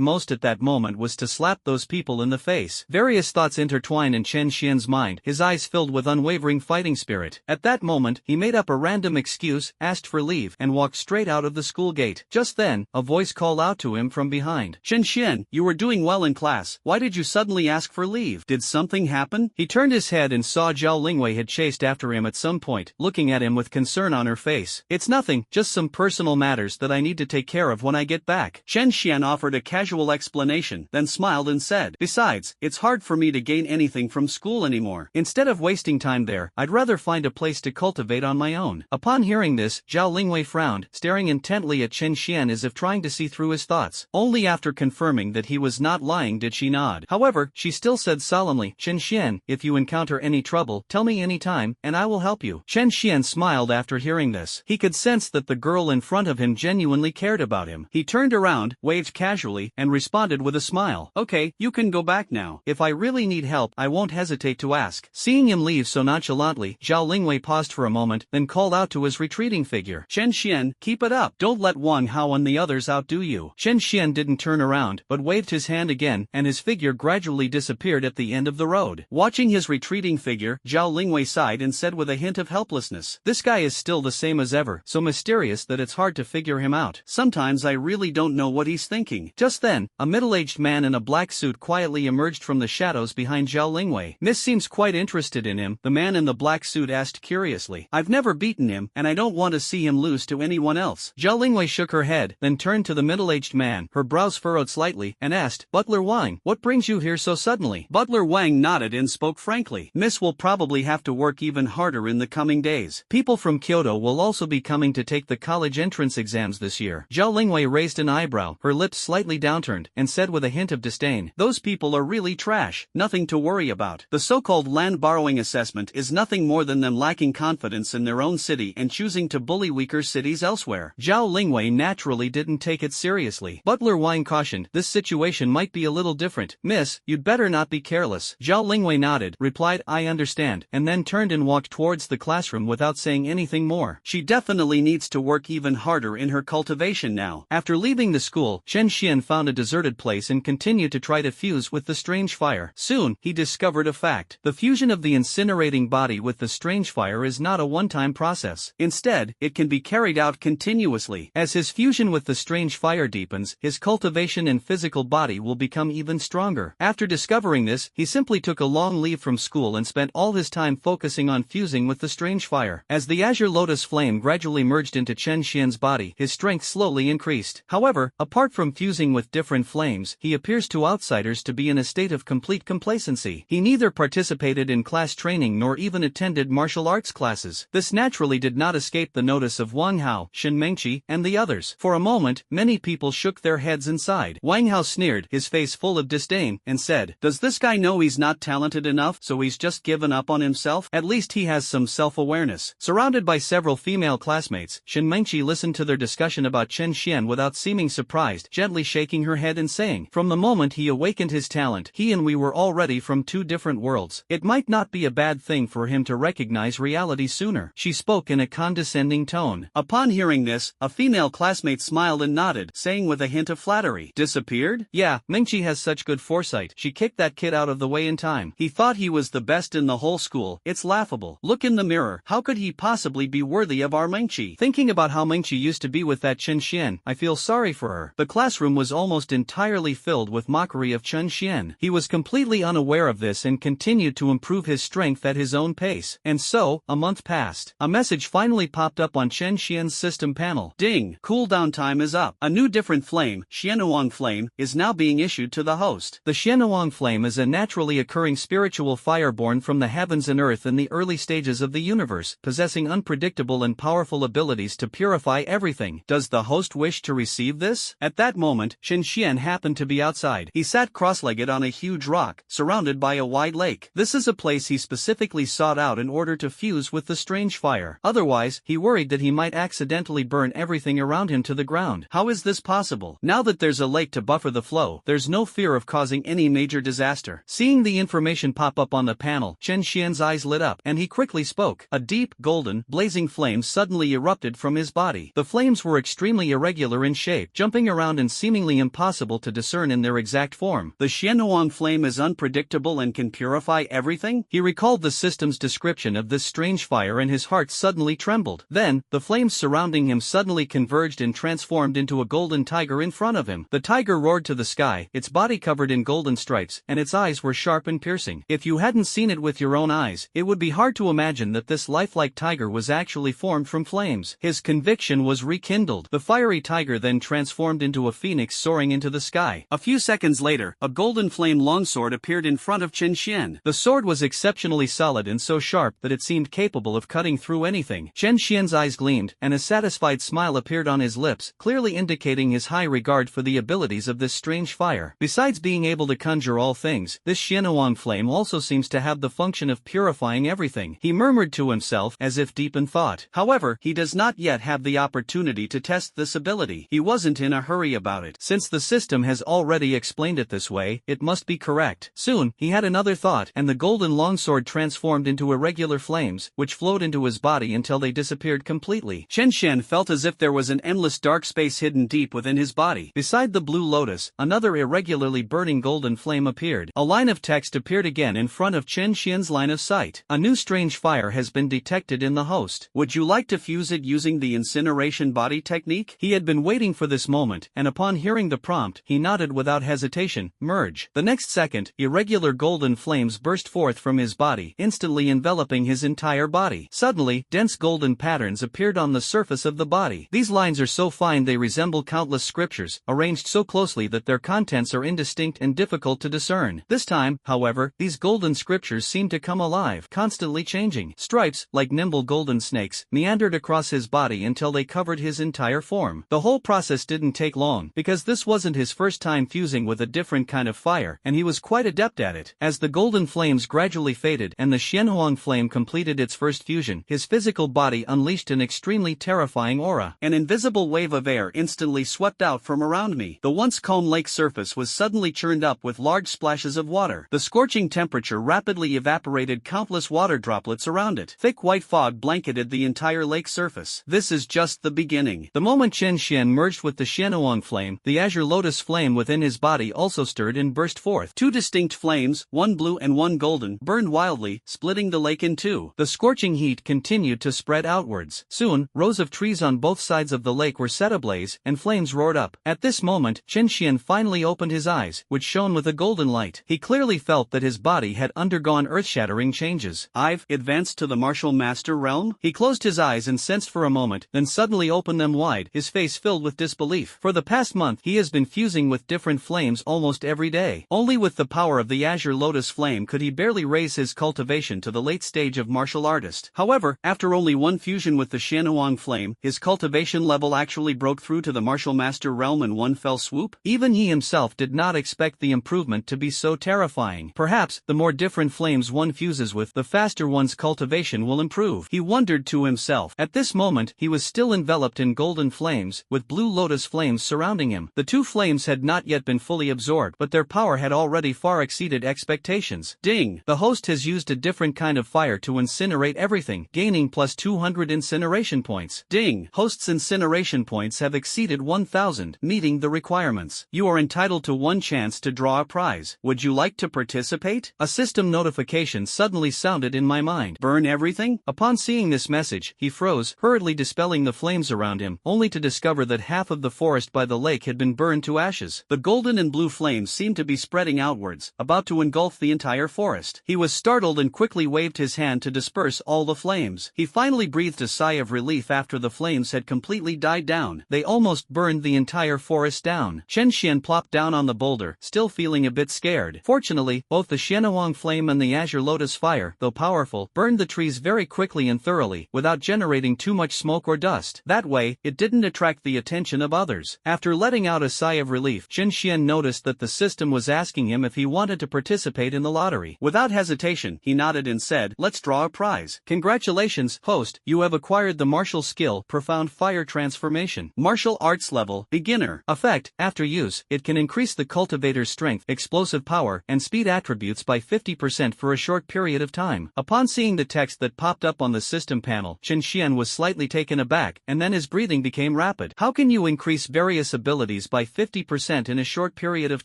most at that moment was to slap those people in the face. Various thoughts intertwined in Qin Xian's mind, his eyes filled with unwavering fighting spirit. At that moment, he made up a random excuse, asked for leave, and walked straight out of the school gate. Just then, a voice called out to him from behind. Qin Xian, you were doing well in class. Why did you suddenly ask for leave? Did something happen? He turned his head and saw Zhao Lingwei had chased after him at some point, looking at him with concern on her face. It's nothing, just some personal matters that I need to take care of when I get back. Qin Xian offered a casual explanation, then smiled and said, besides, it's hard for me to gain anything from school anymore. Instead of wasting time there, I'd rather find a place to cultivate on my own. Upon hearing this, Zhao Lingwei frowned, staring intently at Qin Xian as if trying to see through his thoughts. Only after confirming that he was not lying did she nod. However, she still said solemnly, Qin Xian, if you encounter any trouble, tell me any time, and I will help you. Qin Xian smiled after hearing this. He could sense that the girl in front of him genuinely cared about him. He turned around, waved casually, and responded with a smile. Okay, you can go back now. If I really need help, I won't hesitate to ask. Seeing him leave so nonchalantly, Zhao Lingwei paused for a moment, then called out to his retreating figure. Qin Xian, keep it up. Don't let Wang Hao and the others outdo you. Qin Xian didn't turn around, but waved his hand again, and his figure gradually disappeared at the end of the road. Watching his retreating figure, Zhao Lingwei sighed and said with a hint of helplessness, this guy is still the same as ever, so mysterious that it's hard to figure him out. Sometimes I really don't know what he's thinking. Just then, a middle-aged man in a black suit quietly emerged from the shadows behind Zhao Lingwei. Miss seems quite interested in him, the man in the black suit asked curiously. I've never beaten him, and I don't want to see him lose to anyone else. Zhao Lingwei shook her head, then turned to the middle-aged man, her brows furrowed slightly, and asked, Butler Wang, what brings you here so suddenly? Butler Wang nodded and spoke frankly. Miss will probably have to work even harder in the coming days. People from Kyoto will also be coming to take the college entrance exams this year. Zhao Lingwei raised an eyebrow, her lips slightly downturned, and said with a hint of disdain, those people are really trash, nothing to worry about. The so-called land borrowing assessment is nothing more than them lacking confidence in their own city and choosing to bully weaker cities elsewhere. Zhao Lingwei naturally didn't take it seriously. Butler Wang cautioned, this situation might be a little different. Miss, you'd better not be careless. Zhao Lingwei nodded, replied, I understand, and then turned and walked towards the classroom without saying anything more. She definitely needs to work even harder in her cultivation now. After leaving the school, Qin Xian found a deserted place and continued to try to fuse with the strange fire. Soon, he discovered a fact. The fusion of the incinerating body with the strange fire is not a one-time process. Instead, it can be carried out continuously. As his fusion with the strange fire deepens, his cultivation and physical body will become even stronger. After discovering this, he simply took a long leave from school and spent all his time focusing on fusing with the strange fire. As the azure lotus flame gradually merged into Qin Xian's body, his strength slowly increased. However, apart from fusing with different flames, he appears to outsiders to be in a state of complete complacency. He neither participated in class training nor even attended martial arts classes. This naturally did not escape the notice of Wang Hao, Shen Mengqi, and the others. For a moment, many people shook their heads inside. Wang Hao sneered, his face full of disdain, and said, does this guy know he's not talented enough, so he's just given up on himself? At least he has some self-awareness. Surrounded by several female classmates, Shen Mengqi listened to their discussion about Qin Xian without seeming surprised, gently shaking her head and saying, from the moment he awakened his talent, he and we were already from two different worlds. It might not be a bad thing for him to recognize reality sooner. She spoke in a condescending tone. Upon hearing this, a female classmate smiled and nodded, saying with a hint of flattery, disappeared? Yeah, Mengqi has such good foresight. She kicked that kid out of the way in time. He thought he was the best in the whole school. It's laughable. Look in the mirror. How could he possibly be worthy of our Mengqi? Thinking about how Mengqi used to be with that Qin Xian, I feel sorry for her. The classroom was almost entirely filled with mockery of Qin Xian. He was completely unaware of this and continued to improve his strength at his own pace. And so, a month passed. A message finally popped up on Qin Xian's system panel. Ding! Cooldown time is up. A new different flame, Xianuang flame, is now being issued to the host. The Xianuang flame is a naturally occurring spiritual fire born from the heavens and earth in the early stages of the universe, possessing unpredictable and powerful abilities to purify everything. Does the host wish to receive this? At that moment, Qin Xian happened to be outside. He sat cross-legged on a huge rock, surrounded by a wide lake. This is a place he specifically sought out in order to fuse with the strange fire. Otherwise, he worried that he might accidentally burn everything around him to the ground. How is this possible? Now that there's a lake to buffer the flow, low. There's no fear of causing any major disaster. Seeing the information pop up on the panel, Chen Xian's eyes lit up, and he quickly spoke. A deep, golden, blazing flame suddenly erupted from his body. The flames were extremely irregular in shape, jumping around and seemingly impossible to discern in their exact form. The Xianhuang flame is unpredictable and can purify everything? He recalled the system's description of this strange fire and his heart suddenly trembled. Then, the flames surrounding him suddenly converged and transformed into a golden tiger in front of him. The tiger roared to the sky, its body covered in golden stripes, and its eyes were sharp and piercing. If you hadn't seen it with your own eyes, it would be hard to imagine that this lifelike tiger was actually formed from flames. His conviction was rekindled. The fiery tiger then transformed into a phoenix soaring into the sky. A few seconds later, a golden flame longsword appeared in front of Chen Xian. The sword was exceptionally solid and so sharp that it seemed capable of cutting through anything. Chen Xian's eyes gleamed, and a satisfied smile appeared on his lips, clearly indicating his high regard for the abilities of this strange fire. Besides being able to conjure all things, this Xianhuang flame also seems to have the function of purifying everything. He murmured to himself, as if deep in thought. However, he does not yet have the opportunity to test this ability. He wasn't in a hurry about it. Since the system has already explained it this way, it must be correct. Soon, he had another thought, and the golden longsword transformed into irregular flames, which flowed into his body until they disappeared completely. Chen Xian felt as if there was an endless dark space hidden deep within his body. Beside the blue lotus, another irregularly burning golden flame appeared. A line of text appeared again in front of Chen Xian's line of sight. A new strange fire has been detected in the host. Would you like to fuse it using the incineration body technique? He had been waiting for this moment, and upon hearing the prompt, he nodded without hesitation. Merge. The next second, irregular golden flames burst forth from his body, instantly enveloping his entire body. Suddenly, dense golden patterns appeared on the surface of the body. These lines are so fine they resemble countless scriptures, arranged so closely that their contents are indistinct and difficult to discern. This time, however, these golden scriptures seemed to come alive, constantly changing. Stripes, like nimble golden snakes, meandered across his body until they covered his entire form. The whole process didn't take long, because this wasn't his first time fusing with a different kind of fire, and he was quite adept at it. As the golden flames gradually faded and the Xianhuang flame completed its first fusion, his physical body unleashed an extremely terrifying aura. An invisible wave of air instantly swept out from around me. The once calm lake surface was suddenly churned up with large splashes of water. The scorching temperature rapidly evaporated countless water droplets around it. Thick white fog blanketed the entire lake surface. This is just the beginning. The moment Chen Xian merged with the Xianhuang flame, the azure lotus flame within his body also stirred and burst forth. Two distinct flames, one blue and one golden, burned wildly, splitting the lake in two. The scorching heat continued to spread outwards. Soon, rows of trees on both sides of the lake were set ablaze, and flames roared up. At this moment, Chen Xian finally opened his eyes, which shone with a golden light. He clearly felt that his body had undergone earth-shattering changes. I've advanced to the martial master realm? He closed his eyes and sensed for a moment, then suddenly opened them wide, his face filled with disbelief. For the past month, he has been fusing with different flames almost every day. Only with the power of the azure lotus flame could he barely raise his cultivation to the late stage of martial artist. However, after only one fusion with the Xianhuang flame, his cultivation level actually broke through to the martial master realm in one fell swoop. Even he himself did not expect the improvement to be so terrifying. Perhaps, the more different flames one fuses with, the faster one's cultivation will improve. He wondered to himself. At this moment, he was still enveloped in golden flames, with blue lotus flames surrounding him. The two flames had not yet been fully absorbed, but their power had already far exceeded expectations. Ding! The host has used a different kind of fire to incinerate everything, gaining plus 200 incineration points. Ding! Host's incineration points have exceeded 1,000, meeting the requirements. You are entitled to one chance to draw a prize. Would you like to participate? A system notification suddenly sounded in my mind. Burn everything? Upon seeing this message, he froze, hurriedly dispelling the flames around him, only to discover that half of the forest by the lake had been burned to ashes. The golden and blue flames seemed to be spreading outwards, about to engulf the entire forest. He was startled and quickly waved his hand to disperse all the flames. He finally breathed a sigh of relief after the flames had completely died down. They almost burned the entire forest down. Chen Xian plopped down on the boulder, still feeling a bit scared. Fortunately, both the Xianhuang flame and the azure lotus fire, though powerful, burned the trees very quickly and thoroughly, without generating too much smoke or dust. That way, it didn't attract the attention of others. After letting out a sigh of relief, Chen Xian noticed that the system was asking him if he wanted to participate in the lottery. Without hesitation, he nodded and said, "Let's draw a prize." Congratulations, host, you have acquired the martial skill, Profound Fire Transformation. Martial Arts Level, Beginner. Effect, after use, it it can increase the cultivator's strength, explosive power, and speed attributes by 50% for a short period of time. Upon seeing the text that popped up on the system panel, Chen Xian was slightly taken aback, and then his breathing became rapid. How can you increase various abilities by 50% in a short period of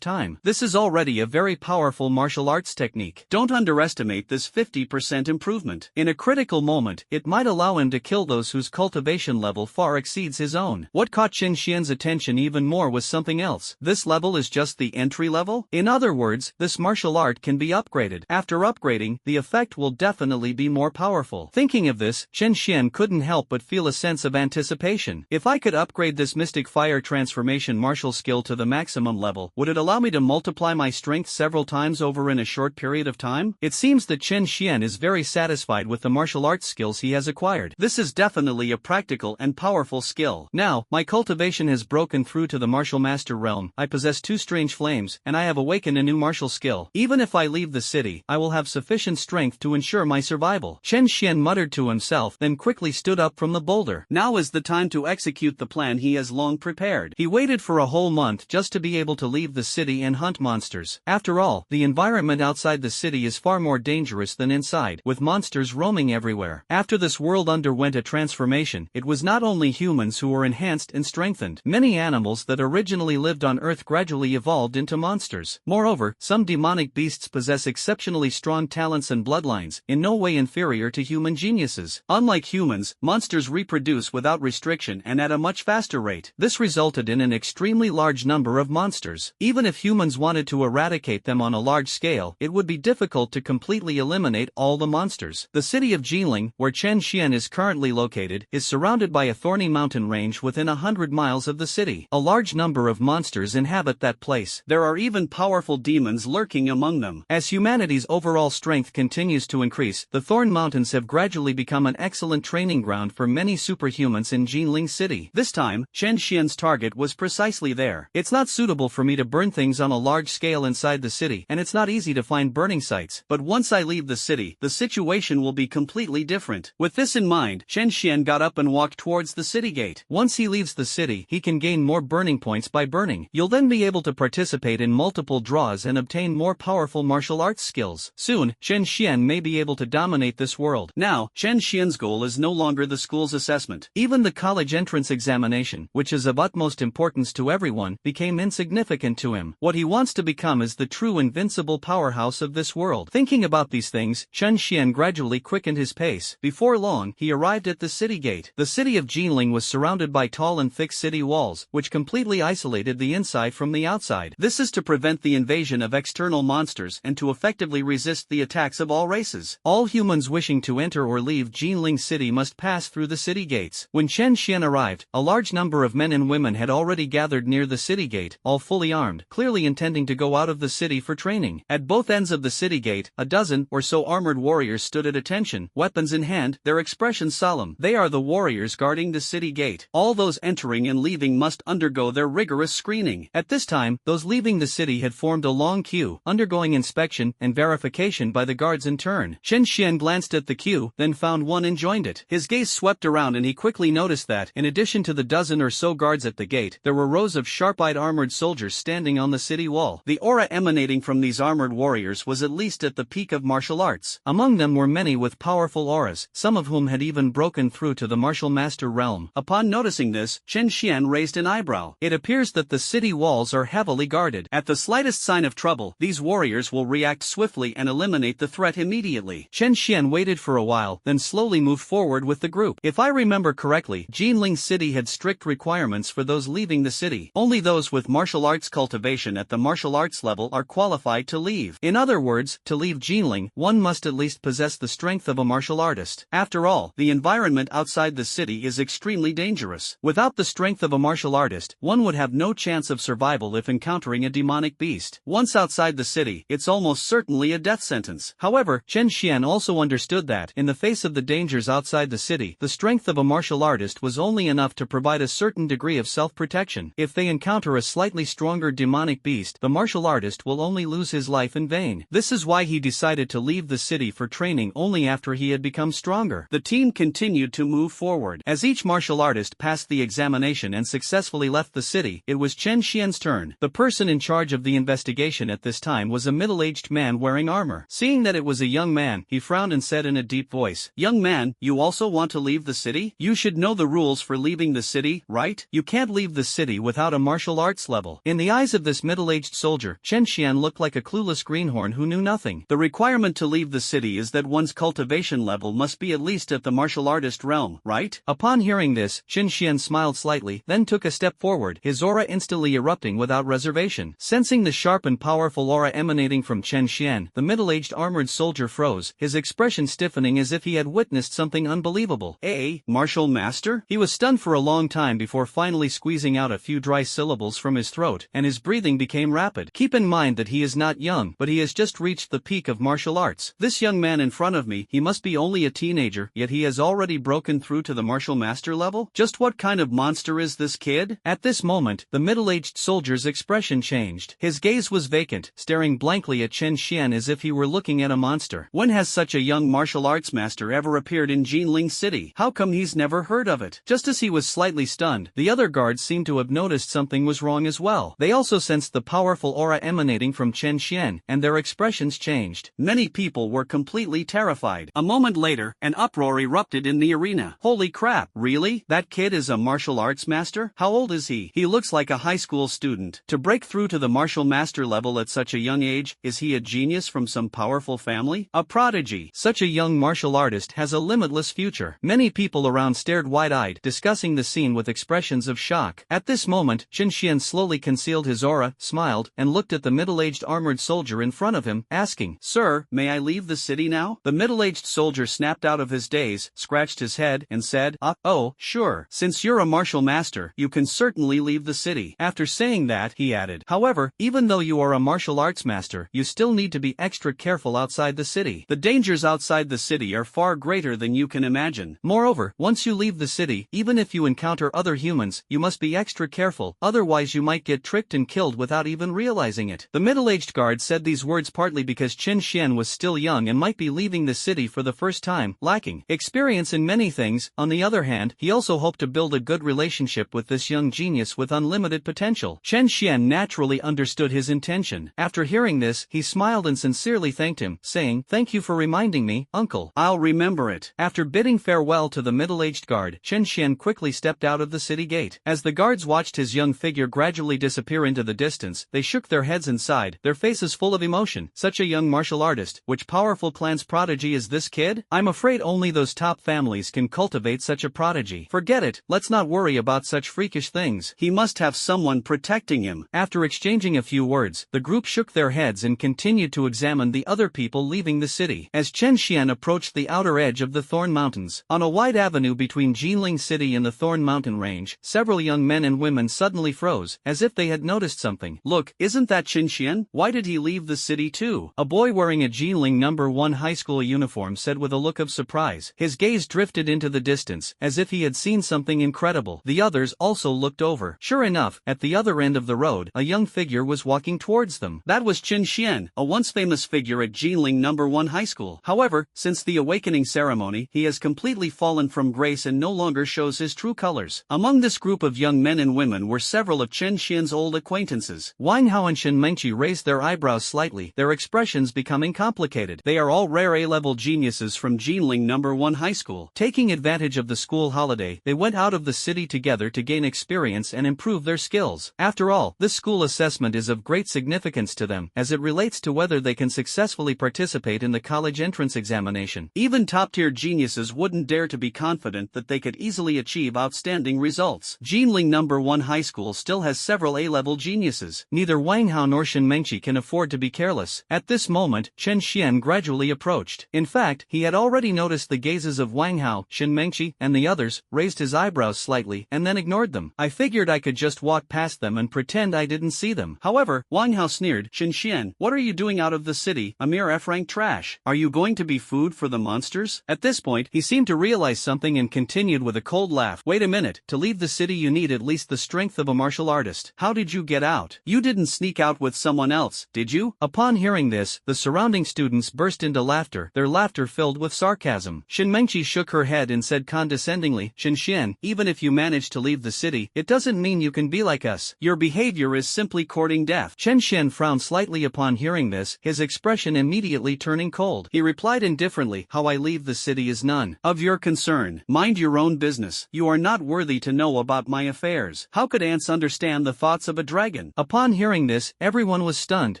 time? This is already a very powerful martial arts technique. Don't underestimate this 50% improvement. In a critical moment, it might allow him to kill those whose cultivation level far exceeds his own. What caught Chen Xian's attention even more was something else. This level is just the entry level? In other words, this martial art can be upgraded. After upgrading, the effect will definitely be more powerful. Thinking of this, Chen Xian couldn't help but feel a sense of anticipation. If I could upgrade this Mystic Fire Transformation martial skill to the maximum level, would it allow me to multiply my strength several times over in a short period of time? It seems that Chen Xian is very satisfied with the martial arts skills he has acquired. This is definitely a practical and powerful skill. Now, my cultivation has broken through to the martial master realm. I possess 2 strange flames, and I have awakened a new martial skill. Even if I leave the city, I will have sufficient strength to ensure my survival. Chen Xian muttered to himself, then quickly stood up from the boulder. Now is the time to execute the plan he has long prepared. He waited for a whole month just to be able to leave the city and hunt monsters. After all, the environment outside the city is far more dangerous than inside, with monsters roaming everywhere. After this world underwent a transformation, it was not only humans who were enhanced and strengthened. Many animals that originally lived on Earth gradually evolved into monsters. Moreover, some demonic beasts possess exceptionally strong talents and bloodlines, in no way inferior to human geniuses. Unlike humans, monsters reproduce without restriction and at a much faster rate. This resulted in an extremely large number of monsters. Even if humans wanted to eradicate them on a large scale, it would be difficult to completely eliminate all the monsters. The city of Jinling, where Chen Xian is currently located, is surrounded by a thorny mountain range within 100 miles of the city. A large number of monsters inhabit that place. There are even powerful demons lurking among them. As humanity's overall strength continues to increase, the Thorn Mountains have gradually become an excellent training ground for many superhumans in Jinling City. This time, Chen Xian's target was precisely there. It's not suitable for me to burn things on a large scale inside the city, and it's not easy to find burning sites. But once I leave the city, the situation will be completely different. With this in mind, Chen Xian got up and walked towards the city gate. Once he leaves the city, he can gain more burning points by burning. You'll then be able to participate in multiple draws and obtain more powerful martial arts skills. Soon, Chen Xian may be able to dominate this world. Now, Chen Xian's goal is no longer the school's assessment. Even the college entrance examination, which is of utmost importance to everyone, became insignificant to him. What he wants to become is the true invincible powerhouse of this world. Thinking about these things, Chen Xian gradually quickened his pace. Before long, he arrived at the city gate. The city of Jinling was surrounded by tall and thick city walls, which completely isolated the inside from the outside. This is to prevent the invasion of external monsters and to effectively resist the attacks of all races. All humans wishing to enter or leave Jinling City must pass through the city gates. When Chen Xian arrived, a large number of men and women had already gathered near the city gate, all fully armed, clearly intending to go out of the city for training. At both ends of the city gate, a dozen or so armored warriors stood at attention, weapons in hand, their expressions solemn. They are the warriors guarding the city gate. All those entering and leaving must undergo their rigorous screening. At this time, those leaving the city had formed a long queue, undergoing inspection and verification by the guards in turn. Chen Xian glanced at the queue, then found one and joined it. His gaze swept around and he quickly noticed that, in addition to the dozen or so guards at the gate, there were rows of sharp-eyed armored soldiers standing on the city wall. The aura emanating from these armored warriors was at least at the peak of martial arts. Among them were many with powerful auras, some of whom had even broken through to the martial master realm. Upon noticing this, Chen Xian raised an eyebrow. It appears that the city walls are heavily guarded. At the slightest sign of trouble, these warriors will react swiftly and eliminate the threat immediately. Chen Xian waited for a while, then slowly moved forward with the group. If I remember correctly, Jinling City had strict requirements for those leaving the city. Only those with martial arts cultivation at the martial arts level are qualified to leave. In other words, to leave Jinling, one must at least possess the strength of a martial artist. After all, the environment outside the city is extremely dangerous. Without the strength of a martial artist, one would have no chance of survival if encountering a demonic beast. Once outside the city, it's almost certainly a death sentence. However, Chen Xian also understood that, in the face of the dangers outside the city, the strength of a martial artist was only enough to provide a certain degree of self-protection. If they encounter a slightly stronger demonic beast, the martial artist will only lose his life in vain. This is why he decided to leave the city for training only after he had become stronger. The team continued to move forward. As each martial artist passed the examination and successfully left the city, it was Chen Xian's Xian's turn. The person in charge of the investigation at this time was a middle-aged man wearing armor. Seeing that it was a young man, he frowned and said in a deep voice, "Young man, you also want to leave the city? You should know the rules for leaving the city, right? You can't leave the city without a martial arts level." In the eyes of this middle-aged soldier, Chen Xian looked like a clueless greenhorn who knew nothing. The requirement to leave the city is that one's cultivation level must be at least at the martial artist realm, right? Upon hearing this, Chen Xian smiled slightly, then took a step forward, his aura instantly erupting without reservation. Sensing the sharp and powerful aura emanating from Chen Xian, the middle-aged armored soldier froze, his expression stiffening as if he had witnessed something unbelievable. Martial master? He was stunned for a long time before finally squeezing out a few dry syllables from his throat, and his breathing became rapid. Keep in mind that he is not young, but he has just reached the peak of martial arts. This young man in front of me, he must be only a teenager, yet he has already broken through to the martial master level? Just what kind of monster is this kid? At this moment, the middle-aged soldier's expression changed. His gaze was vacant, staring blankly at Chen Xian as if he were looking at a monster. When has such a young martial arts master ever appeared in Jinling City? How come he's never heard of it? Just as he was slightly stunned, the other guards seemed to have noticed something was wrong as well. They also sensed the powerful aura emanating from Chen Xian, and their expressions changed. Many people were completely terrified. A moment later, an uproar erupted in the arena. Holy crap, really? That kid is a martial arts master? How old is he? He looks like a high school student. To break through to the martial master level at such a young age, is he a genius from some powerful family? A prodigy? Such a young martial artist has a limitless future. Many people around stared wide-eyed, discussing the scene with expressions of shock. At this moment, Chen Xian slowly concealed his aura, smiled, and looked at the middle-aged armored soldier in front of him, asking, "Sir, may I leave the city now?" The middle-aged soldier snapped out of his daze, scratched his head, and said, "Oh, sure. Since you're a martial master, you can certainly leave the city." After saying that, he added, "However, even though you are a martial arts master, you still need to be extra careful outside the city. The dangers outside the city are far greater than you can imagine. Moreover, once you leave the city, even if you encounter other humans, you must be extra careful, otherwise you might get tricked and killed without even realizing it." The middle-aged guard said these words partly because Chen Xian was still young and might be leaving the city for the first time, lacking experience in many things. On the other hand, he also hoped to build a good relationship with this young genius with unlimited potential. Chen Xian naturally understood his intention. After hearing this, he smiled and sincerely thanked him, saying, "Thank you for reminding me, uncle. I'll remember it." After bidding farewell to the middle-aged guard, Chen Xian quickly stepped out of the city gate. As the guards watched his young figure gradually disappear into the distance, they shook their heads and sighed, their faces full of emotion. Such a young martial artist, which powerful clan's prodigy is this kid? I'm afraid only those top families can cultivate such a prodigy. Forget it, let's not worry about such freakish things. He must have someone protecting him. After exchanging a few words, the group shook their heads and continued to examine the other people leaving the city. As Chen Xian approached the outer edge of the Thorn Mountains, on a wide avenue between Jinling City and the Thorn Mountain Range, several young men and women suddenly froze, as if they had noticed something. "Look, isn't that Chen Xian? Why did he leave the city too?" A boy wearing a Jinling No. 1 high school uniform said with a look of surprise. His gaze drifted into the distance, as if he had seen something incredible. The others also looked over. Sure enough, at the other end of the road, a young figure was walking towards them. That was Chen Xian, a once famous figure at Jinling No. 1 high school. However, since the awakening ceremony, he has completely fallen from grace and no longer shows his true colors. Among this group of young men and women were several of Chen Xian's old acquaintances. Wang Hao and Shen Mengqi raised their eyebrows slightly, their expressions becoming complicated. They are all rare A-level geniuses from Jinling No. 1 high school. Taking advantage of the school holiday, they went out of the city together to gain experience and improve their skills. After all, this school assessment is of great significance to them, as it relates to whether they can successfully participate in the college entrance examination. Even top-tier geniuses wouldn't dare to be confident that they could easily achieve outstanding results. Jinling No. 1 high school still has several A-level geniuses. Neither Wang Hao nor Shen Mengqi can afford to be careless. At this moment, Chen Xian gradually approached. In fact, he had already noticed the gazes of Wang Hao, Shen Mengqi, and the others, raised his eyebrows slightly, and then ignored them. I figured I could just walk past them and pretend I didn't see them. However, Wang Hao sneered, "Chen Xian, what are you doing out of the city, a mere F-rank trash? Are you going to be food for the monsters?" At this point, he seemed to realize something and continued with a cold laugh. "Wait a minute, to leave the city you need at least the strength of a martial artist. How did you get out? You didn't sneak out with someone else, did you?" Upon hearing this, the surrounding students burst into laughter, their laughter filled with sarcasm. Shen Mengqi shook her head and said condescendingly, "Chen Xian, even if you manage to leave the city, it doesn't mean you can be like us. Your behavior is simply courting death. Chen Xian frowned slightly upon hearing this, his expression immediately turning cold. He replied indifferently, "How I leave the city is none of your concern. Mind your own business. You are not worthy to know about my affairs." How could ants understand the thoughts of a dragon? Upon hearing this, everyone was stunned,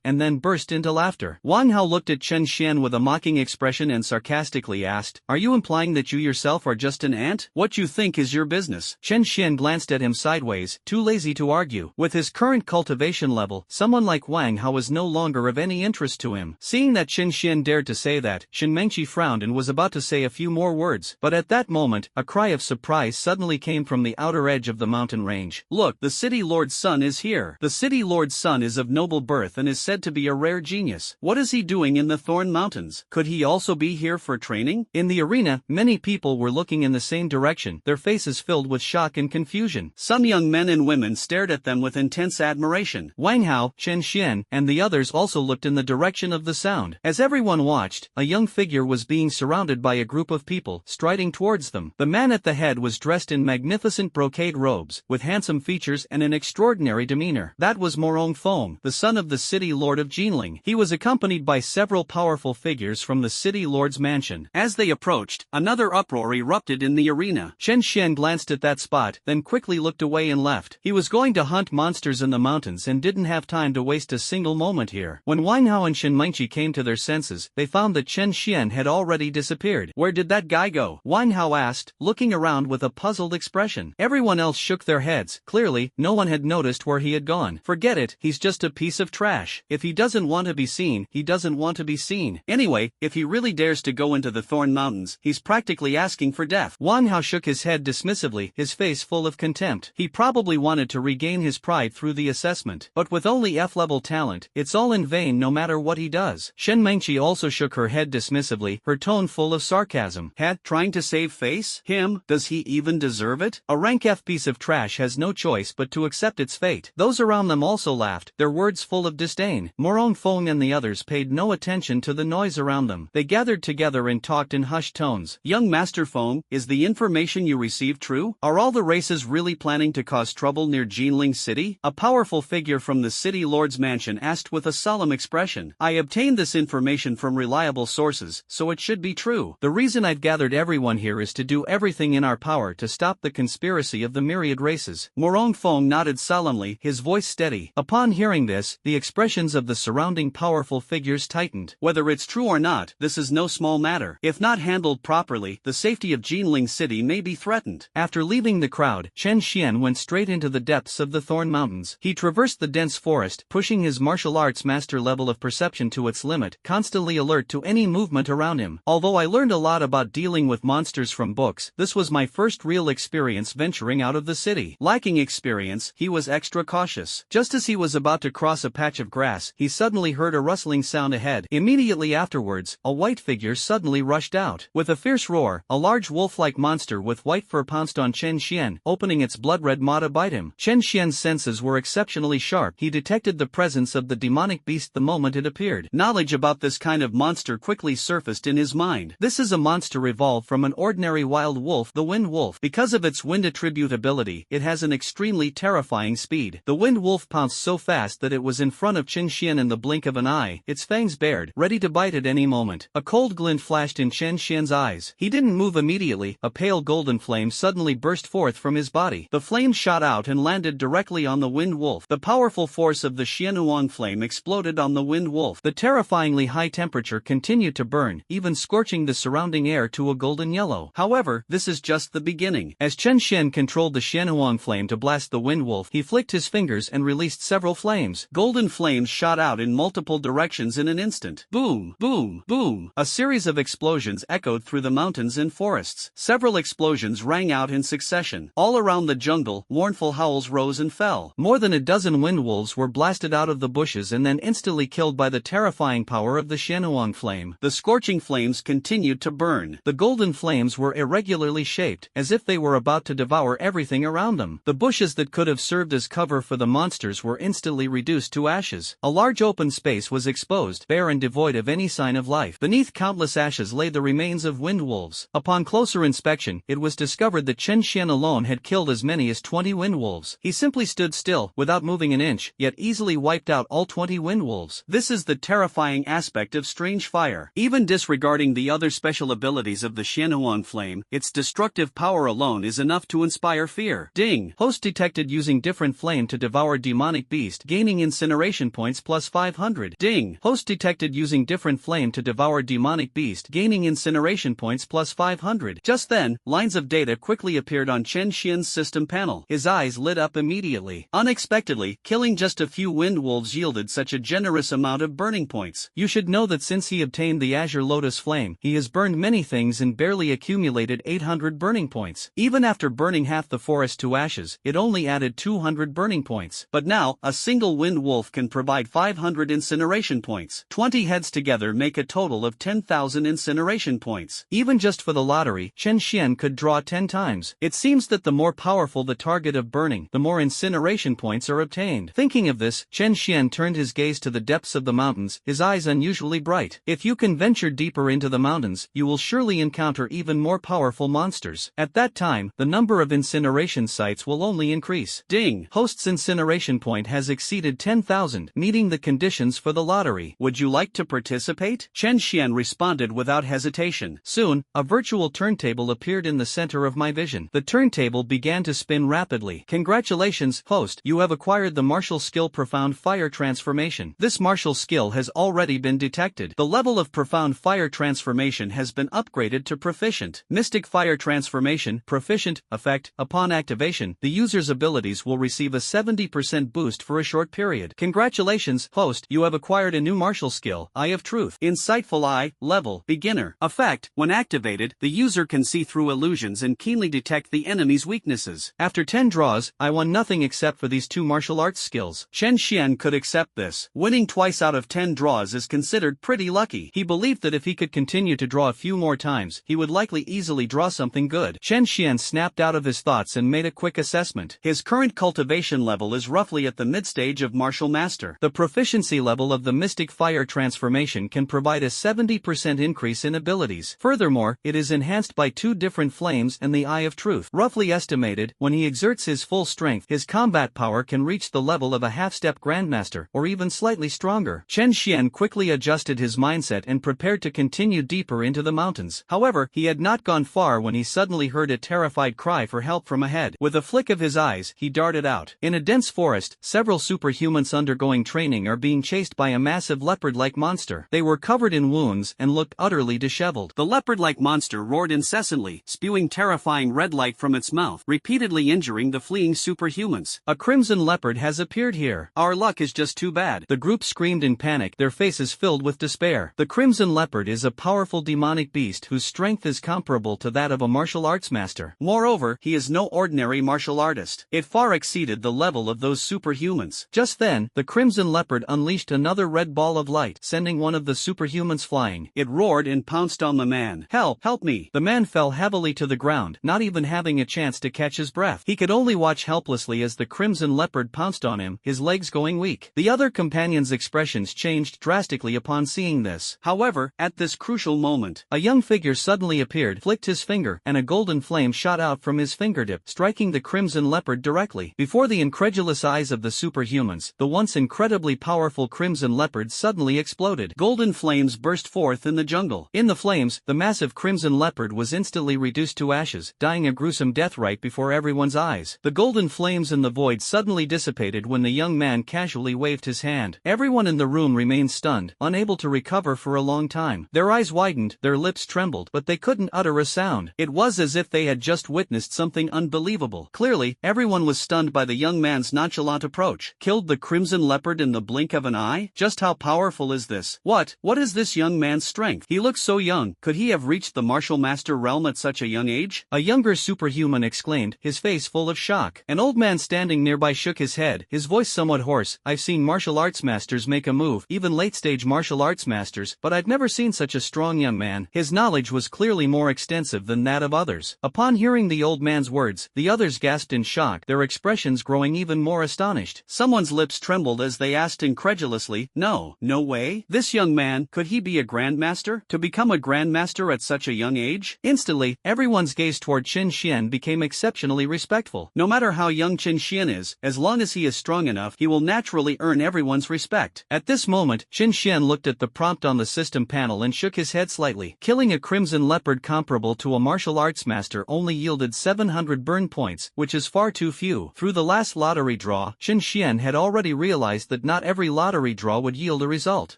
and then burst into laughter. Wang Hao looked at Chen Xian with a mocking expression and sarcastically asked, "Are you implying that you yourself are just an ant? What you think is your business?" Chen Xian glanced at him sideways, too lazy to argue. With his current cultivation level, someone like Wang Hao was no longer of any interest to him. Seeing that Chen Xian dared to say that, Shen Mengqi frowned and was about to say a few more words, but at that moment, a cry of surprise suddenly came from the outer edge of the mountain range. "Look, the city lord's son is here." The city lord's son is of noble birth and is said to be a rare genius. What is he doing in the Thorn Mountains? Could he also be here for training? In the arena, many people were looking in the same direction, their faces filled with shock and confusion. Some young men and women stared at them with intense admiration. Wang Hao, Chen Xian, and the others also looked in the direction of the sound. As everyone watched, a young figure was being surrounded by a group of people, striding towards them. The man at the head was dressed in magnificent brocade robes, with handsome features and an extraordinary demeanor. That was Morong Feng, the son of the city lord of Jinling. He was accompanied by several powerful figures from the city lord's mansion. As they approached, another uproar erupted in the arena. Chen Xian glanced at that spot, then quickly looked away and left. He was going to hunt monsters in the mountains and didn't have time to waste a single moment here. When Wang Hao and Shen Mengqi came to their senses, they found that Chen Xian had already disappeared. "Where did that guy go?" Wang Hao asked, looking around with a puzzled expression. Everyone else shook their heads. Clearly, no one had noticed where he had gone. "Forget it, he's just a piece of trash. If he doesn't want to be seen, he doesn't want to be seen. Anyway, if he really dares to go into the Thorn Mountains, he's practically asking for death." Wang Hao shook his head dismissively, his face full of contempt. He probably wanted to regain his pride through the assessment. But with only F-level talent, it's all in vain no matter what he does. Shen Mengqi also shook her head dismissively, her tone full of sarcasm. Trying to save face? Him? Does he even deserve it? A rank F piece of trash has no choice but to accept its fate. Those around them also laughed, their words full of disdain. Morong Feng and the others paid no attention to the noise around them. They gathered together and talked in hushed tones. "Young Master Feng, is the information you received true? Are all the races really planning to cause trouble near Jinling City?" A powerful figure from the city lord's mansion asked with a solemn expression. "I obtained this information from reliable sources, so it should be true. The reason I've gathered everyone here is to do everything in our power to stop the conspiracy of the Myriad races." Morong Feng nodded solemnly, his voice steady. Upon hearing this, the expressions of the surrounding powerful figures tightened. "Whether it's true or not, this is no small matter. If not handled properly, the safety of Jinling City may be threatened." After leaving the crowd, Chen Xian went straight into the depths of the Thorn Mountains. He traversed the dense forest, pushing his martial arts master level of perception to its limit, constantly alert to any movement around him. Although I learned a lot about dealing with monsters from books, this was my first real experience venturing out of the city. Lacking experience, he was extra cautious. Just as he was about to cross a patch of grass, he suddenly heard a rustling sound ahead. Immediately afterwards, a white figure suddenly rushed out. With a fierce roar, a large wolf-like monster with white fur pounced on Chen Xian, opening its blood-red maw to bite him. Chen Xian's senses were exceptionally sharp. He detected the presence of the demonic beast the moment it appeared. Knowledge about this kind of monster quickly surfaced in his mind. This is a monster evolved from an ordinary wild wolf, the wind wolf. Because of its wind attribute ability, it has an extremely terrifying speed. The wind wolf pounced so fast that it was in front of Chen Xian in the blink of an eye, its fangs bared, ready to bite at any moment. A cold glint flashed in Chen Xian's eyes. He didn't move immediately. A pale golden flame suddenly burst forth from his body. The flame shot out and landed directly on the wind wolf. The powerful force of the Xianhuang flame exploded on the wind wolf. The terrifyingly high temperature continued to burn, even scorching the surrounding air to a golden yellow. However, this is just the beginning. As Chen Xian controlled the Xianhuang flame to blast the wind wolf, he flicked his fingers and released several flames. Golden flames shot out in multiple directions in an instant. Boom, boom, boom. A series of explosions echoed through the mountains and forests. Several explosions rang out in succession. All around the jungle, mournful howls rose and fell. More than a dozen wind wolves were blasted out of the bushes and then instantly killed by the terrifying power of the Xianhuang flame. The scorching flames continued to burn. The golden flames were irregularly shaped, as if they were about to devour everything around them. The bushes that could have served as cover for the monsters were instantly reduced to ashes. A large open space was exposed, bare and devoid of any sign of life. Beneath countless ashes lay the remains of wind wolves. Upon closer inspection, it was discovered that Chen Xian alone had killed as many as 20 wind wolves. He simply simply stood still, without moving an inch, yet easily wiped out all 20 wind wolves. This is the terrifying aspect of Strange Fire. Even disregarding the other special abilities of the Xianhuan Flame, its destructive power alone is enough to inspire fear. Ding! Host detected using different flame to devour demonic beast, gaining incineration points plus 500. Ding! Host detected using different flame to devour demonic beast, gaining incineration points plus 500. Just then, lines of data quickly appeared on Chen Xian's system panel. His eyes lit up immediately. Unexpectedly, killing just a few wind wolves yielded such a generous amount of burning points. You should know that since he obtained the Azure Lotus Flame, he has burned many things and barely accumulated 800 burning points. Even after burning half the forest to ashes, it only added 200 burning points. But now, a single wind wolf can provide 500 incineration points. 20 heads together make a total of 10,000 incineration points. Even just for the lottery, Chen Xian could draw 10 times. It seems that the more powerful the target of burning, the more incineration points are obtained. Thinking of this, Chen Xian turned his gaze to the depths of the mountains, his eyes unusually bright. If you can venture deeper into the mountains, you will surely encounter even more powerful monsters. At that time, the number of incineration sites will only increase. Ding! Host's incineration point has exceeded 10,000, meeting the conditions for the lottery. Would you like to participate? Chen Xian responded without hesitation. Soon, a virtual turntable appeared in the center of my vision. The turntable began to spin rapidly. Congratulations, host, you have acquired the martial skill Profound Fire Transformation. This martial skill has already been detected. The level of Profound Fire Transformation has been upgraded to Proficient. Mystic Fire Transformation, Proficient, effect, upon activation, the user's abilities will receive a 70% boost for a short period. Congratulations, host, you have acquired a new martial skill, Eye of Truth. Insightful Eye, level, beginner. Effect, when activated, the user can see through illusions and keenly detect the enemy's weaknesses. After 10 draws, I won nothing except for these two martial arts skills. Chen Xian could accept this. Winning twice out of 10 draws is considered pretty lucky. He believed that if he could continue to draw a few more times, he would likely easily draw something good. Chen Xian snapped out of his thoughts and made a quick assessment. His current cultivation level is roughly at the mid-stage of Martial Master. The proficiency level of the Mystic Fire Transformation can provide a 70% increase in abilities. Furthermore, it is enhanced by two different flames and the Eye of Truth. Roughly estimated, when he exerts his full strength, his combat power can reach the level of a half-step Grandmaster, or even slightly stronger. Chen Xian quickly adjusted his mindset and prepared to continue deeper into the mountains. However, he had not gone far when he suddenly heard a terrified cry for help from ahead. With a flick of his eyes, he darted out. In a dense forest, several superhumans undergoing training are being chased by a massive leopard-like monster. They were covered in wounds and looked utterly disheveled. The leopard-like monster roared incessantly, spewing terrifying red light from its mouth, repeatedly injuring the fleeing superhumans. A crimson leopard has appeared here. Our luck is just too bad. The group screamed in panic, their faces filled with despair. The crimson leopard is a powerful demonic beast whose strength is comparable to that of a martial arts master. Moreover, he is no ordinary martial artist. It far exceeded the level of those superhumans. Just then, the crimson leopard unleashed another red ball of light, sending one of the superhumans flying. It roared and pounced on the man. Help! Help me! The man fell heavily to the ground, not even having a chance to catch his breath. He could only watch helplessly as the crimson leopard pounced on him, his legs going weak. The other companions' expressions changed drastically upon seeing this. However, at this crucial moment, a young figure suddenly appeared, flicked his finger, and a golden flame shot out from his fingertip, striking the crimson leopard directly. Before the incredulous eyes of the superhumans, the once incredibly powerful crimson leopard suddenly exploded. Golden flames burst forth in the jungle. In the flames, the massive crimson leopard was instantly reduced to ashes, dying a gruesome death right before everyone's eyes. The golden flames in the void suddenly dissipated when the young man casually waved his hand. Everyone in the room remained stunned, unable to recover for a long time. Their eyes widened, their lips trembled, but they couldn't utter a sound. It was as if they had just witnessed something unbelievable. Clearly, everyone was stunned by the young man's nonchalant approach. Killed the crimson leopard in the blink of an eye? Just how powerful is this? What is this young man's strength? He looks so young. Could he have reached the martial master realm at such a young age? A younger superhuman exclaimed, his face full of shock. An old man standing nearby shook his head, his voice somewhat hoarse. I've seen martial arts masters make a move, even late-stage martial arts masters, but I've never seen such a strong young man. His knowledge was clearly more extensive than that of others. Upon hearing the old man's words, the others gasped in shock, their expressions growing even more astonished. Someone's lips trembled as they asked incredulously, no way? This young man, could he be a grandmaster? To become a grandmaster at such a young age? Instantly, everyone's gaze toward Chen Xian became exceptionally respectful. No matter how young Chen Xian is, as long as he is strong enough, he will naturally earn everyone's respect. At this moment, Chen Xian looked at the prompt on the system panel and shook his head slightly. Killing a crimson leopard comparable to a martial arts master only yielded 700 burn points, which is far too few. Through the last lottery draw, Chen Xian had already realized that not every lottery draw would yield a result.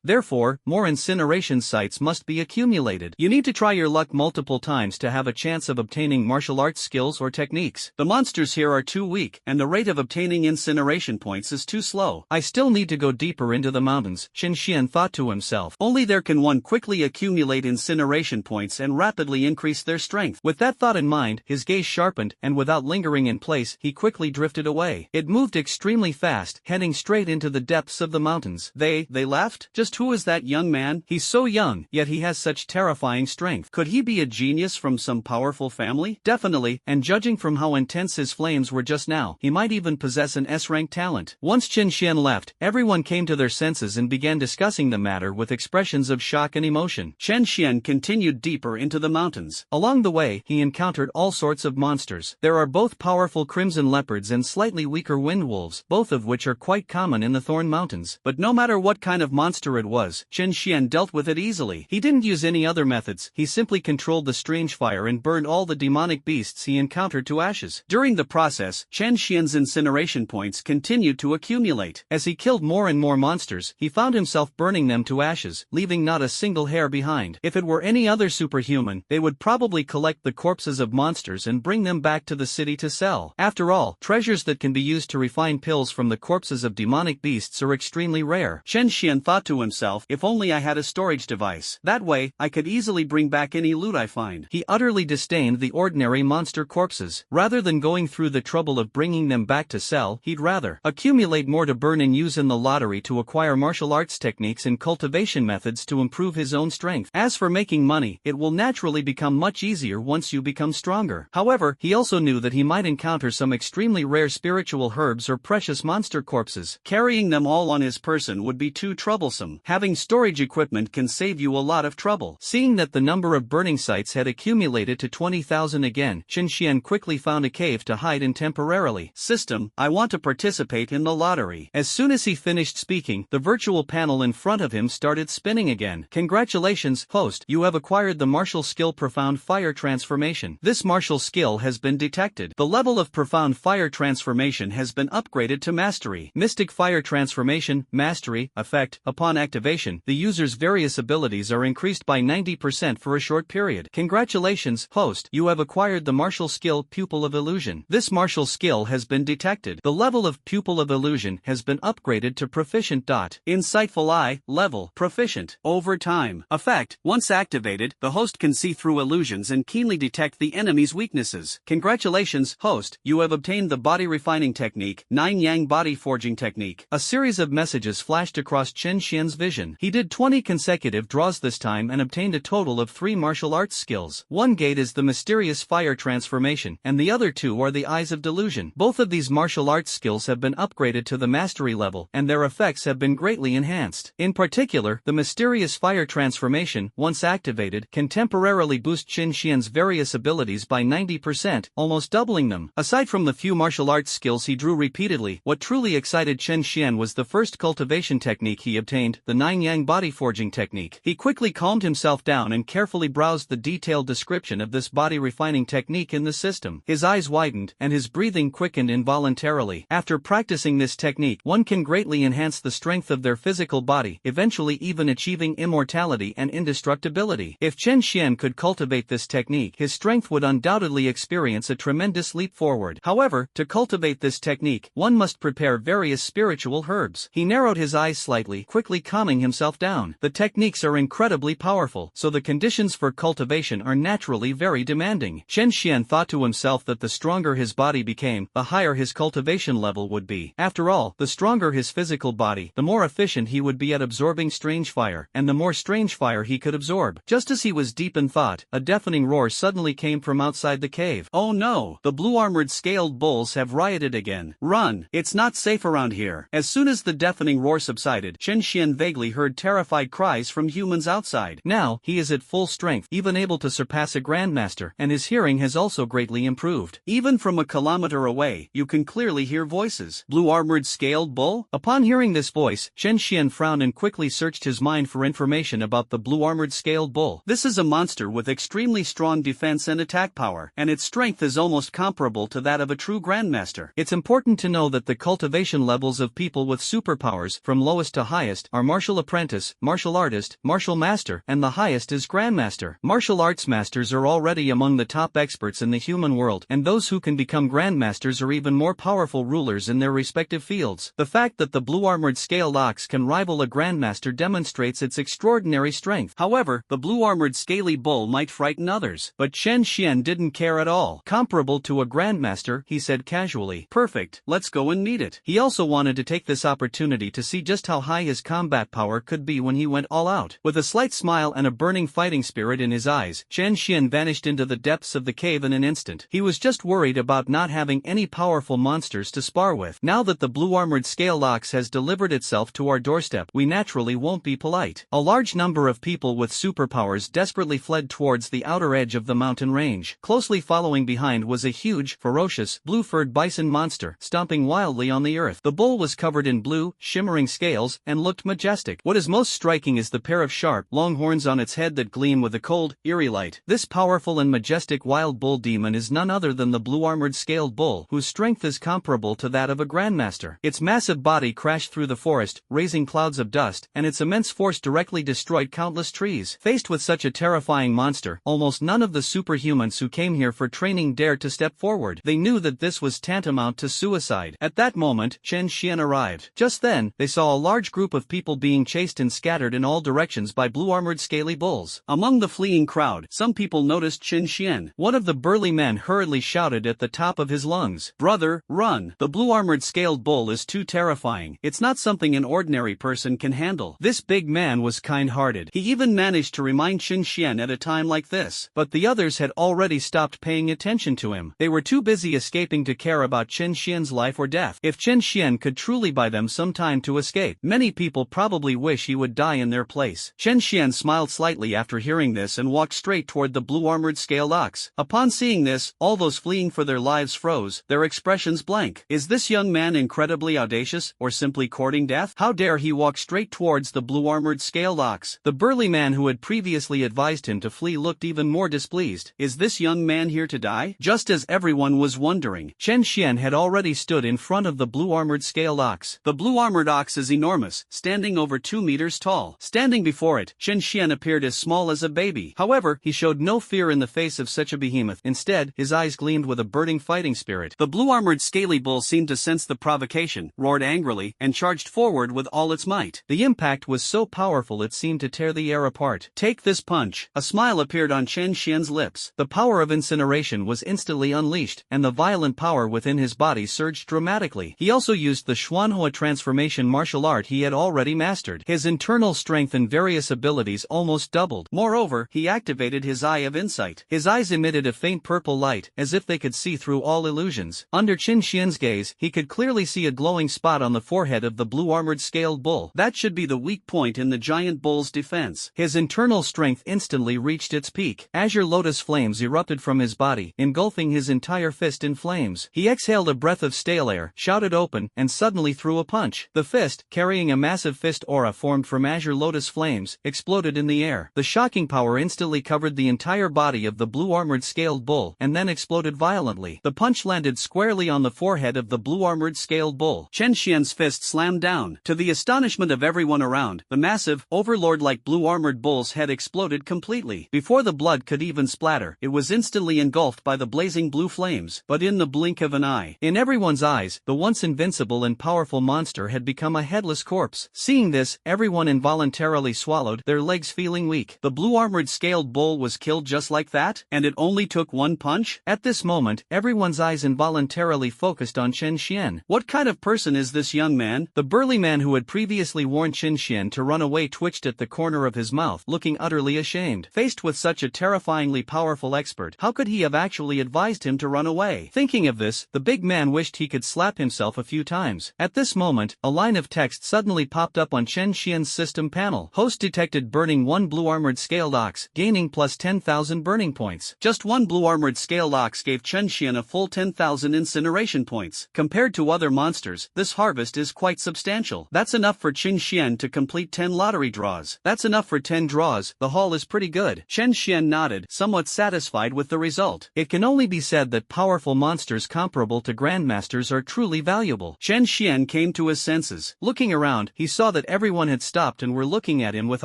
Therefore, more incineration sites must be accumulated. You need to try your luck multiple times to have a chance of obtaining martial arts skills or techniques. The monsters here are too weak, and the rate of obtaining incineration points is too slow. I still need to go deeper into the mountains, Chen Xian thought to himself. Only there can one quickly accumulate incineration points and rapidly increase their strength. With that thought in mind, his gaze sharpened, and without lingering in place, he quickly drifted away. It moved extremely fast, heading straight into the depths of the mountains. They left? Just who is that young man? He's so young, yet he has such terrifying strength. Could he be a genius from some powerful family? Definitely, and judging from how intense his flames were just now, he might even possess an S-rank talent. Once Chen Xian left, everyone came to their senses and began discussing the matter with expressions of shock and emotion. Chen Xian continued deeper into the mountains. Along the way, he encountered all sorts of monsters. There are both powerful crimson leopards and slightly weaker wind wolves, both of which are quite common in the Thorn Mountains. But no matter what kind of monster it was, Chen Xian dealt with it easily. He didn't use any other methods, he simply controlled the strange fire and burned all the demonic beasts he encountered to ashes. During the process, Chen Xian's incineration points continued to accumulate. As he killed more and more monsters, he found himself burning them to ashes, leaving not a single hair behind. If it were any other superhuman, they would probably collect the corpses of monsters and bring them back to the city to sell. After all, treasures that can be used to refine pills from the corpses of demonic beasts are extremely rare. Chen Xian thought to himself, if only I had a storage device. That way, I could easily bring back any loot I find. He utterly disdained the ordinary monster corpses. Rather than going through the trouble of bringing them back to sell, he'd rather accumulate more to burn and use in the lottery to acquire martial arts techniques and cultivation methods to improve his own strength. As for making money, it will naturally become much easier once you become stronger. However, he also knew that he might encounter some extremely rare spiritual herbs or precious monster corpses. Carrying them all on his person would be too troublesome. Having storage equipment can save you a lot of trouble. Seeing that the number of burning sites had accumulated to 20,000 again, Chen Xian quickly found a cave to hide in temporarily. System, I want to participate in the lottery. As soon as he finished speaking, the virtual panel in front of him started spinning again. Congratulations, host, you have acquired the martial skill Profound Fire Transformation. This martial skill has been detected. The level of Profound Fire Transformation has been upgraded to Mastery. Mystic Fire Transformation, Mastery, effect, upon activation, the user's various abilities are increased by 90% for a short period. Congratulations, host, you have acquired the martial skill Pupil of Illusion. This martial skill has been detected. The level of Pupil of Illusion has been upgraded to Proficient. Insightful Eye, level, Proficient. Over time. Effect, once activated, the host can see through illusions and keenly detect the enemy's weaknesses. Congratulations, host, you have obtained the body refining technique, 9 Yang body forging technique. A series of messages flashed across Chen Xian's vision. He did 20 consecutive draws this time and obtained a total of 3 martial arts skills. One gate is the Mysterious Fire Transformation, and the other 2 are the Eyes of Delusion. Both of these martial arts skills have been upgraded to the Mastery level, and their effects have been greatly enhanced. In particular, the Mysterious Fire Transformation, once activated, can temporarily boost Chen Xian's various abilities by 90%, almost doubling them. Aside from the few martial arts skills he drew repeatedly, what truly excited Chen Xian was the first cultivation technique he obtained, the 9 Yang body forging technique. He quickly calmed himself down and carefully browsed the detailed description of this body refining technique in the system. His eyes widened, and his breathing quickened involuntarily. After practicing this technique, one can greatly enhance the strength of their physical body, eventually even achieving immortality and indestructibility. If Chen Xian could cultivate this technique, his strength would undoubtedly experience a tremendous leap forward. However, to cultivate this technique, one must prepare various spiritual herbs. He narrowed his eyes slightly, quickly calming himself down. The techniques are incredibly powerful, so the conditions for cultivation are naturally very demanding. Chen Xian thought to himself that the stronger his body became, the higher his cultivation level would be. After all, the stronger his physical body, the more efficient he would be at absorbing strange fire, and the more strange fire he could absorb. Just as he was deep in thought, a deafening roar suddenly came from outside the cave. Oh no, the blue-armored scaled bulls have rioted again. Run, it's not safe around here. As soon as the deafening roar subsided, Chen Xian vaguely heard terrified cries from humans outside. Now, he is at full strength, even able to surpass a grandmaster, and his hearing has also greatly improved. Even from a kilometer away, Hey, you can clearly hear voices. Blue armored scaled bull? Upon hearing this voice, Chen Xian frowned and quickly searched his mind for information about the blue armored scaled bull. This is a monster with extremely strong defense and attack power, and its strength is almost comparable to that of a true grandmaster. It's important to know that the cultivation levels of people with superpowers, from lowest to highest, are martial apprentice, martial artist, martial master, and the highest is grandmaster. Martial arts masters are already among the top experts in the human world, and those who can become grandmasters are even more powerful rulers in their respective fields. The fact that the blue-armored scaled ox can rival a grandmaster demonstrates its extraordinary strength. However, the blue-armored scaly bull might frighten others. But Chen Xian didn't care at all. Comparable to a grandmaster, he said casually. Perfect, let's go and meet it. He also wanted to take this opportunity to see just how high his combat power could be when he went all out. With a slight smile and a burning fighting spirit in his eyes, Chen Xian vanished into the depths of the cave in an instant. He was just worried about not having any powerful monsters to spar with. Now that the blue-armored scaled ox has delivered itself to our doorstep, we naturally won't be polite. A large number of people with superpowers desperately fled towards the outer edge of the mountain range. Closely following behind was a huge, ferocious, blue-furred bison monster, stomping wildly on the earth. The bull was covered in blue, shimmering scales, and looked majestic. What is most striking is the pair of sharp, long horns on its head that gleam with a cold, eerie light. This powerful and majestic wild bull demon is none other than the blue-armored scaled bull, whose strength is comparable to that of a grandmaster. Its massive body crashed through the forest, raising clouds of dust, and its immense force directly destroyed countless trees. Faced with such a terrifying monster, almost none of the superhumans who came here for training dared to step forward. They knew that this was tantamount to suicide. At that moment, Chen Xian arrived. Just then, they saw a large group of people being chased and scattered in all directions by blue-armored scaly bulls. Among the fleeing crowd, some people noticed Chen Xian. One of the burly men hurriedly shouted at the top of his lungs, "Brother, run! The blue-armored scaled bull is too terrifying. It's not something an ordinary person can handle." This big man was kind-hearted. He even managed to remind Chen Xian at a time like this. But the others had already stopped paying attention to him. They were too busy escaping to care about Chen Xian's life or death. If Chen Xian could truly buy them some time to escape, many people probably wish he would die in their place. Chen Xian smiled slightly after hearing this and walked straight toward the blue-armored scaled ox. Upon seeing this, all those fleeing for their lives froze, their expressions blank. Is this young man incredibly audacious, or simply courting death? How dare he walk straight towards the blue-armored scaled ox? The burly man who had previously advised him to flee looked even more displeased. Is this young man here to die? Just as everyone was wondering, Chen Xian had already stood in front of the blue-armored scaled ox. The blue-armored ox is enormous, standing over 2 meters tall. Standing before it, Chen Xian appeared as small as a baby. However, he showed no fear in the face of such a behemoth. Instead, his eyes gleamed with a burning fighting spirit. The blue-armored scaly bull seemed to sense the provocation, roared angrily, and charged forward with all its might. The impact was so powerful it seemed to tear the air apart. "Take this punch." A smile appeared on Chen Xian's lips. The power of incineration was instantly unleashed, and the violent power within his body surged dramatically. He also used the Xuanhua transformation martial art he had already mastered. His internal strength and various abilities almost doubled. Moreover, he activated his eye of insight. His eyes emitted a faint purple light, as if they could see through all illusions. Under Chen Xian's gaze, he could clearly see a glowing spot on the forehead of the blue-armored scaled bull. That should be the weak point in the giant bull's defense. His internal strength instantly reached its peak. Azure lotus flames erupted from his body, engulfing his entire fist in flames. He exhaled a breath of stale air, shouted open, and suddenly threw a punch. The fist, carrying a massive fist aura formed from azure lotus flames, exploded in the air. The shocking power instantly covered the entire body of the blue-armored scaled bull, and then exploded violently. The punch landed squarely on the forehead of the blue-armored scaled bull. Chen Xian's fist slammed down. To the astonishment of everyone around, the massive, overlord-like blue-armored bull's head exploded completely. Before the blood could even splatter, it was instantly engulfed by the blazing blue flames, but in the blink of an eye. In everyone's eyes, the once invincible and powerful monster had become a headless corpse. Seeing this, everyone involuntarily swallowed, their legs feeling weak. The blue-armored scaled bull was killed just like that? And it only took one punch? At this moment, everyone's eyes involuntarily focused on Chen Xian. What kind of person is this young man? The burly man who had previously warned Chen Xian to run away twitched at the corner of his mouth, looking utterly ashamed. Faced with such a terrifyingly powerful expert, how could he have actually advised him to run away? Thinking of this, the big man wished he could slap himself a few times. At this moment, a line of text suddenly popped up on Chen Xian's system panel. Host detected burning 1 blue-armored scaled ox, gaining plus 10,000 burning points. Just one blue-armored scaled ox gave Chen Xian a full 10,000 10,000 incineration points. Compared to other monsters, this harvest is quite substantial. That's enough for Qin Xian to complete 10 lottery draws. That's enough for 10 draws, the haul is pretty good. Chen Xian nodded, somewhat satisfied with the result. It can only be said that powerful monsters comparable to grandmasters are truly valuable. Chen Xian came to his senses. Looking around, he saw that everyone had stopped and were looking at him with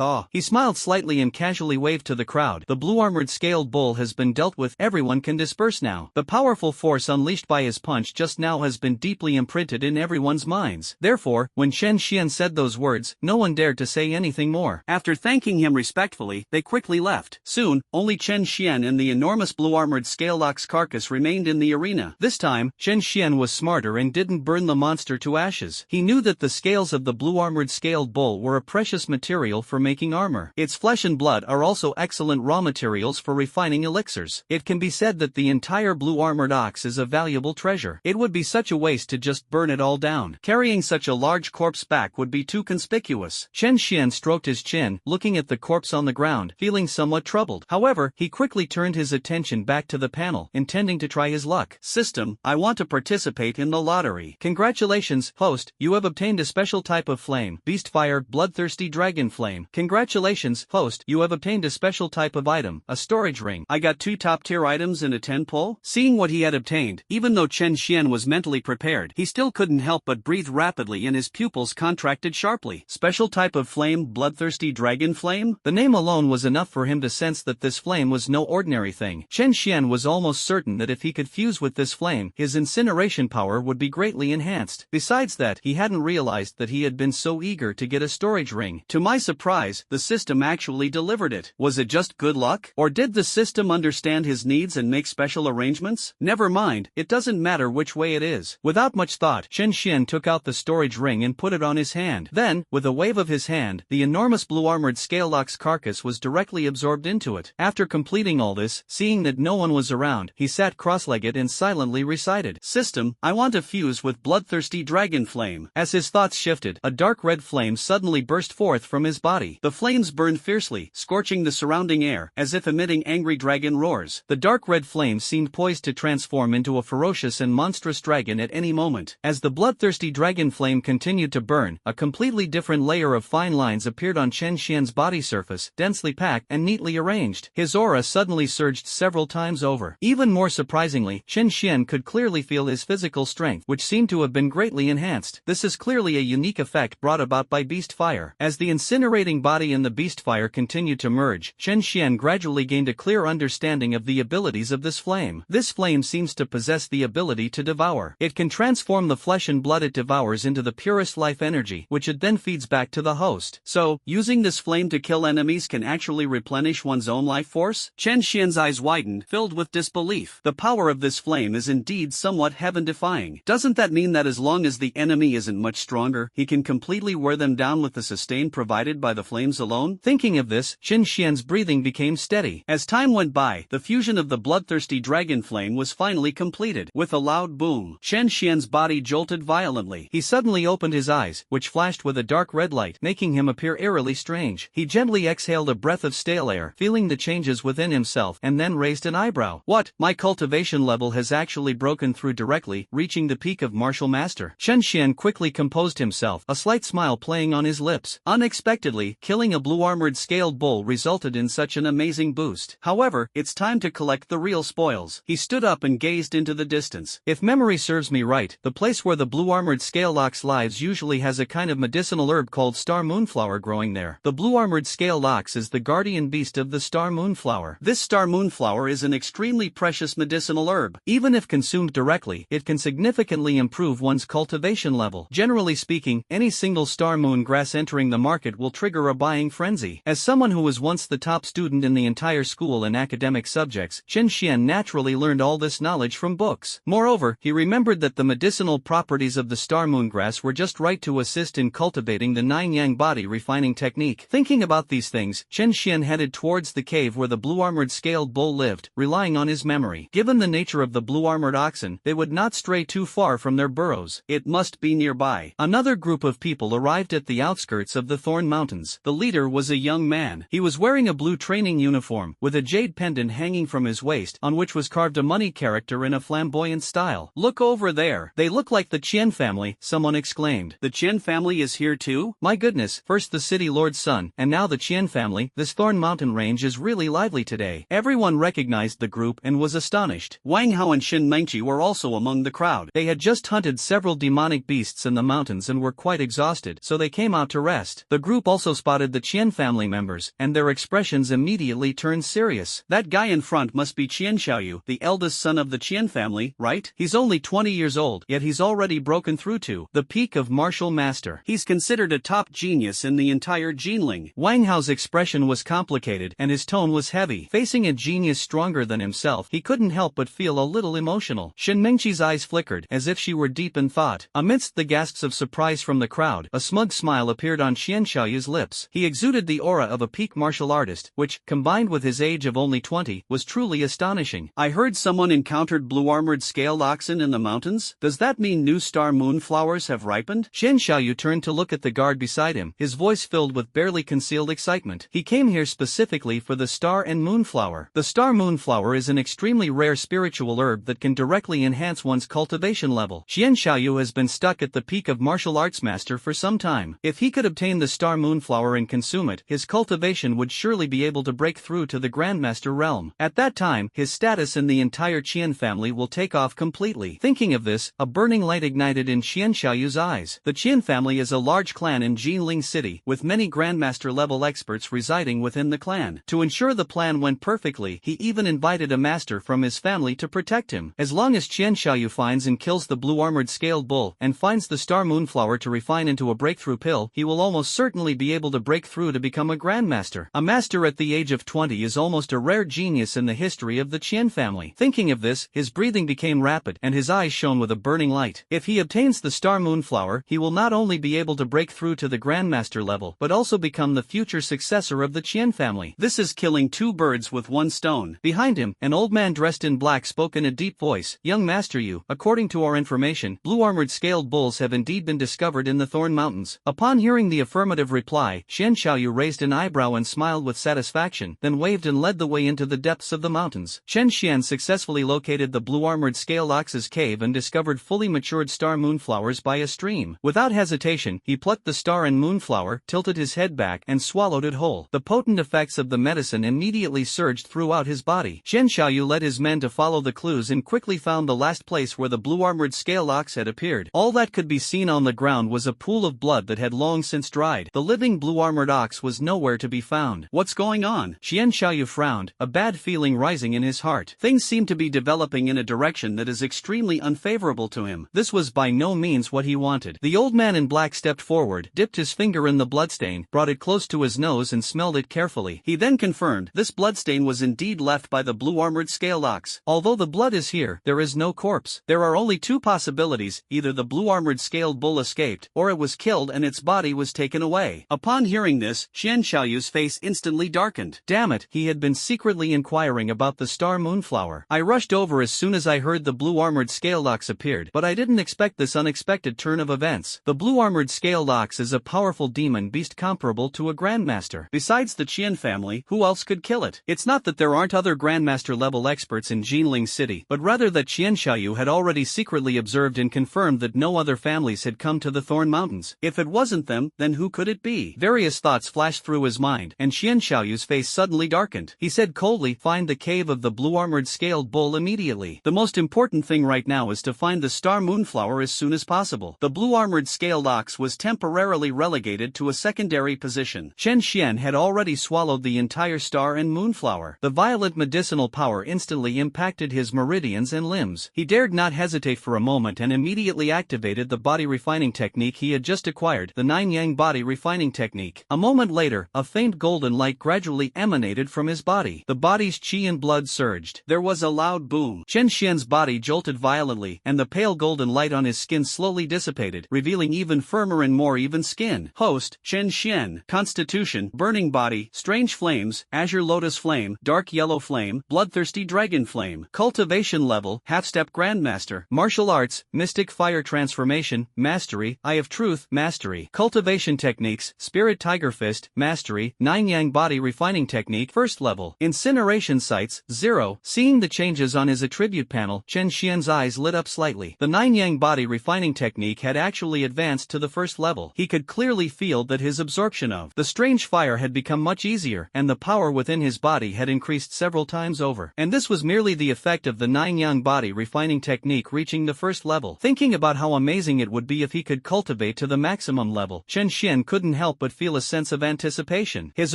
awe. He smiled slightly and casually waved to the crowd. The blue-armored scaled bull has been dealt with. Everyone can disperse now. The powerful force unleashed by his punch just now has been deeply imprinted in everyone's minds. Therefore, when Chen Xian said those words, no one dared to say anything more. After thanking him respectfully, they quickly left. Soon, only Chen Xian and the enormous blue-armored scale ox carcass remained in the arena. This time, Chen Xian was smarter and didn't burn the monster to ashes. He knew that the scales of the blue-armored scaled bull were a precious material for making armor. Its flesh and blood are also excellent raw materials for refining elixirs. It can be said that the entire blue-armored ox is a valuable treasure. It would be such a waste to just burn it all down. Carrying such a large corpse back would be too conspicuous. Chen Xian stroked his chin, looking at the corpse on the ground, feeling somewhat troubled. However, he quickly turned his attention back to the panel, intending to try his luck. System, I want to participate in the lottery. Congratulations, host, you have obtained a special type of flame, Beast Fire, Bloodthirsty Dragon Flame. Congratulations, host, you have obtained a special type of item, a storage ring. I got 2 top-tier items and a 10-pull? Seeing what he had obtained, even though Chen Xian was mentally prepared, he still couldn't help but breathe rapidly and his pupils contracted sharply. Special type of flame, Bloodthirsty Dragon Flame? The name alone was enough for him to sense that this flame was no ordinary thing. Chen Xian was almost certain that if he could fuse with this flame, his incineration power would be greatly enhanced. Besides that, he hadn't realized that he had been so eager to get a storage ring. To my surprise, the system actually delivered it. Was it just good luck? Or did the system understand his needs and make special arrangements? Never mind, it doesn't matter which way it is. Without much thought, Chen Xian took out the storage ring and put it on his hand. Then, with a wave of his hand, the enormous blue-armored scale ox carcass was directly absorbed into it. After completing all this, seeing that no one was around, he sat cross-legged and silently recited, System, I want to fuse with Bloodthirsty Dragon Flame. As his thoughts shifted, a dark red flame suddenly burst forth from his body. The flames burned fiercely, scorching the surrounding air, as if emitting angry dragon roars. The dark red flame seemed poised to transform into a ferocious and monstrous dragon at any moment. As the bloodthirsty dragon flame continued to burn, a completely different layer of fine lines appeared on Chen Xian's body surface, densely packed and neatly arranged. His aura suddenly surged several times over. Even more surprisingly, Chen Xian could clearly feel his physical strength, which seemed to have been greatly enhanced. This is clearly a unique effect brought about by Beast Fire. As the incinerating body and the Beast Fire continued to merge, Chen Xian gradually gained a clear understanding of the abilities of this flame. This flame seems to possess the ability to devour. It can transform the flesh and blood it devours into the purest life energy, which it then feeds back to the host. So, using this flame to kill enemies can actually replenish one's own life force? Chen Xian's eyes widened, filled with disbelief. The power of this flame is indeed somewhat heaven-defying. Doesn't that mean that as long as the enemy isn't much stronger, he can completely wear them down with the sustain provided by the flames alone? Thinking of this, Chen Xian's breathing became steady. As time went by, the fusion of the bloodthirsty dragon flame was finally completed. With a loud boom, Chen Xian's body jolted violently. He suddenly opened his eyes, which flashed with a dark red light, making him appear eerily strange. He gently exhaled a breath of stale air, feeling the changes within himself, and then raised an eyebrow. What? My cultivation level has actually broken through directly, reaching the peak of martial master. Chen Xian quickly composed himself, a slight smile playing on his lips. Unexpectedly, killing a blue-armored scaled bull resulted in such an amazing boost. However, it's time to collect the real spoils. He stood up and gazed into the distance. If memory serves me right, the place where the blue-armored scale ox lives usually has a kind of medicinal herb called star moonflower growing there. The blue-armored scale ox is the guardian beast of the star moonflower. This star moonflower is an extremely precious medicinal herb. Even if consumed directly, it can significantly improve one's cultivation level. Generally speaking, any single star moon grass entering the market will trigger a buying frenzy. As someone who was once the top student in the entire school in academic subjects, Chen Xian naturally learned all this knowledge from books. Moreover, he remembered that the medicinal properties of the star moon grass were just right to assist in cultivating the 9-yang body refining technique. Thinking about these things, Chen Xian headed towards the cave where the blue-armored scaled bull lived, relying on his memory. Given the nature of the blue-armored oxen, they would not stray too far from their burrows. It must be nearby. Another group of people arrived at the outskirts of the Thorn Mountains. The leader was a young man. He was wearing a blue training uniform, with a jade pendant hanging from his waist, on which was carved a money character in a flamboyant flamboyant style. "Look over there. They look like the Qian family," someone exclaimed. "The Qian family is here too? "My goodness, first the city lord's son, and now the Qian family. This Thorn Mountain range is really lively today." Everyone recognized the group and was astonished. Wang Hao and Shen Mengqi were also among the crowd. They had just hunted several demonic beasts in the mountains and were quite exhausted, so they came out to rest. The group also spotted the Qian family members, and their expressions immediately turned serious. "That guy in front must be Qian Xiaoyu, the eldest son of the Qian family, right? He's only 20 years old, yet he's already broken through to the peak of martial master. He's considered a top genius in the entire Jinling." Wang Hao's expression was complicated and his tone was heavy. Facing a genius stronger than himself, he couldn't help but feel a little emotional. Shen Mengqi's eyes flickered, as if she were deep in thought. Amidst the gasps of surprise from the crowd, a smug smile appeared on Qian Xiaoyu's lips. He exuded the aura of a peak martial artist, which, combined with his age of only 20, was truly astonishing. "I heard someone encountered blue-armored scaled oxen in the mountains. Does that mean new star moonflowers have ripened?" Qian Xiaoyu turned to look at the guard beside him, his voice filled with barely concealed excitement. "He came here specifically for the star and moonflower. The star moonflower is an extremely rare spiritual herb that can directly enhance one's cultivation level. Qian Xiaoyu has been stuck at the peak of martial arts master for some time. If he could obtain the star moonflower and consume it, his cultivation would surely be able to break through to the grandmaster realm. At that time, his status in the entire Qian family will take off completely." Thinking of this, a burning light ignited in Qian Xiaoyu's eyes. The Qian family is a large clan in Jinling City, with many grandmaster-level experts residing within the clan. To ensure the plan went perfectly, he even invited a master from his family to protect him. As long as Qian Xiaoyu finds and kills the blue-armored scaled bull, and finds the star moonflower to refine into a breakthrough pill, he will almost certainly be able to break through to become a grandmaster. A master at the age of 20 is almost a rare genius in the history of the Qian family. Thinking of this, his breathing became rapid and his eyes shone with a burning light. If he obtains the star moonflower, he will not only be able to break through to the grandmaster level, but also become the future successor of the Qian family. This is killing two birds with one stone. Behind him, an old man dressed in black spoke in a deep voice. "Young master, according to our information, blue-armored scaled bulls have indeed been discovered in the Thorn Mountains." Upon hearing the affirmative reply, Qian Xiaoyu raised an eyebrow and smiled with satisfaction, then waved and led the way into the depths of the mountains. Chen Xian successfully located the blue-armored scaled ox's cave and discovered fully matured star moonflowers by a stream. Without hesitation, he plucked the star and moonflower, tilted his head back, and swallowed it whole. The potent effects of the medicine immediately surged throughout his body. Chen Xiaoyu led his men to follow the clues and quickly found the last place where the blue-armored scaled ox had appeared. All that could be seen on the ground was a pool of blood that had long since dried. The living blue-armored ox was nowhere to be found. "What's going on?" Qian Xiaoyu frowned, a bad feeling rising in his heart. Things seem to be developing in a direction that is extremely unfavorable to him. This was by no means what he wanted. The old man in black stepped forward, dipped his finger in the bloodstain, brought it close to his nose and smelled it carefully. He then confirmed this bloodstain was indeed left by the blue-armored scaled ox. "Although the blood is here, there is no corpse. There are only two possibilities: either the blue-armored scaled bull escaped, or it was killed and its body was taken away." Upon hearing this, Qian Xiaoyu's face instantly darkened. Damn it, he had been secretly inquiring about the star moonflower. "I rushed over as soon as I heard the blue-armored scaled ox appeared, but I didn't expect this unexpected turn of events. The blue-armored scaled ox is a powerful demon beast comparable to a grandmaster. Besides the Qian family, who else could kill it? It's not that there aren't other grandmaster-level experts in Jinling City, but rather that Qian Xiaoyu had already secretly observed and confirmed that no other families had come to the Thorn Mountains. If it wasn't them, then who could it be?" Various thoughts flashed through his mind, and Qian Xiaoyu's face suddenly darkened. He said coldly, "Find the cave of the blue-armored scaled bull immediately. The most important thing right now is to find the star moonflower as soon as possible." The blue-armored scaled ox was temporarily relegated to a secondary position. Chen Xian had already swallowed the entire star and moonflower. The violent medicinal power instantly impacted his meridians and limbs. He dared not hesitate for a moment and immediately activated the body refining technique he had just acquired, the 9-yang body refining technique. A moment later, a faint golden light gradually emanated from his body. The body's qi and blood surged. There was a loud boom. Chen Xian's body jolted violently, and the pale golden light on his skin slowly dissipated, revealing even firmer and more even skin. Host, Chen Xian. Constitution, burning body, strange flames, azure lotus flame, dark yellow flame, bloodthirsty dragon flame. Cultivation level, half-step grandmaster. Martial arts, mystic fire transformation, mastery, eye of truth, mastery. Cultivation techniques, spirit tiger fist, mastery, 9-yang body refining technique, first level. Incineration sites, 0. Seeing the changes on his attribute panel, Chen Xian's eyes lit up slightly. The 9-yang body refining technique had actually advanced to the first level. He could clearly feel that his absorption of the strange fire had become much easier, and the power within his body had increased several times over. And this was merely the effect of the 9-yang body refining technique reaching the first level. Thinking about how amazing it would be if he could cultivate to the maximum level, Chen Xian couldn't help but feel a sense of anticipation. His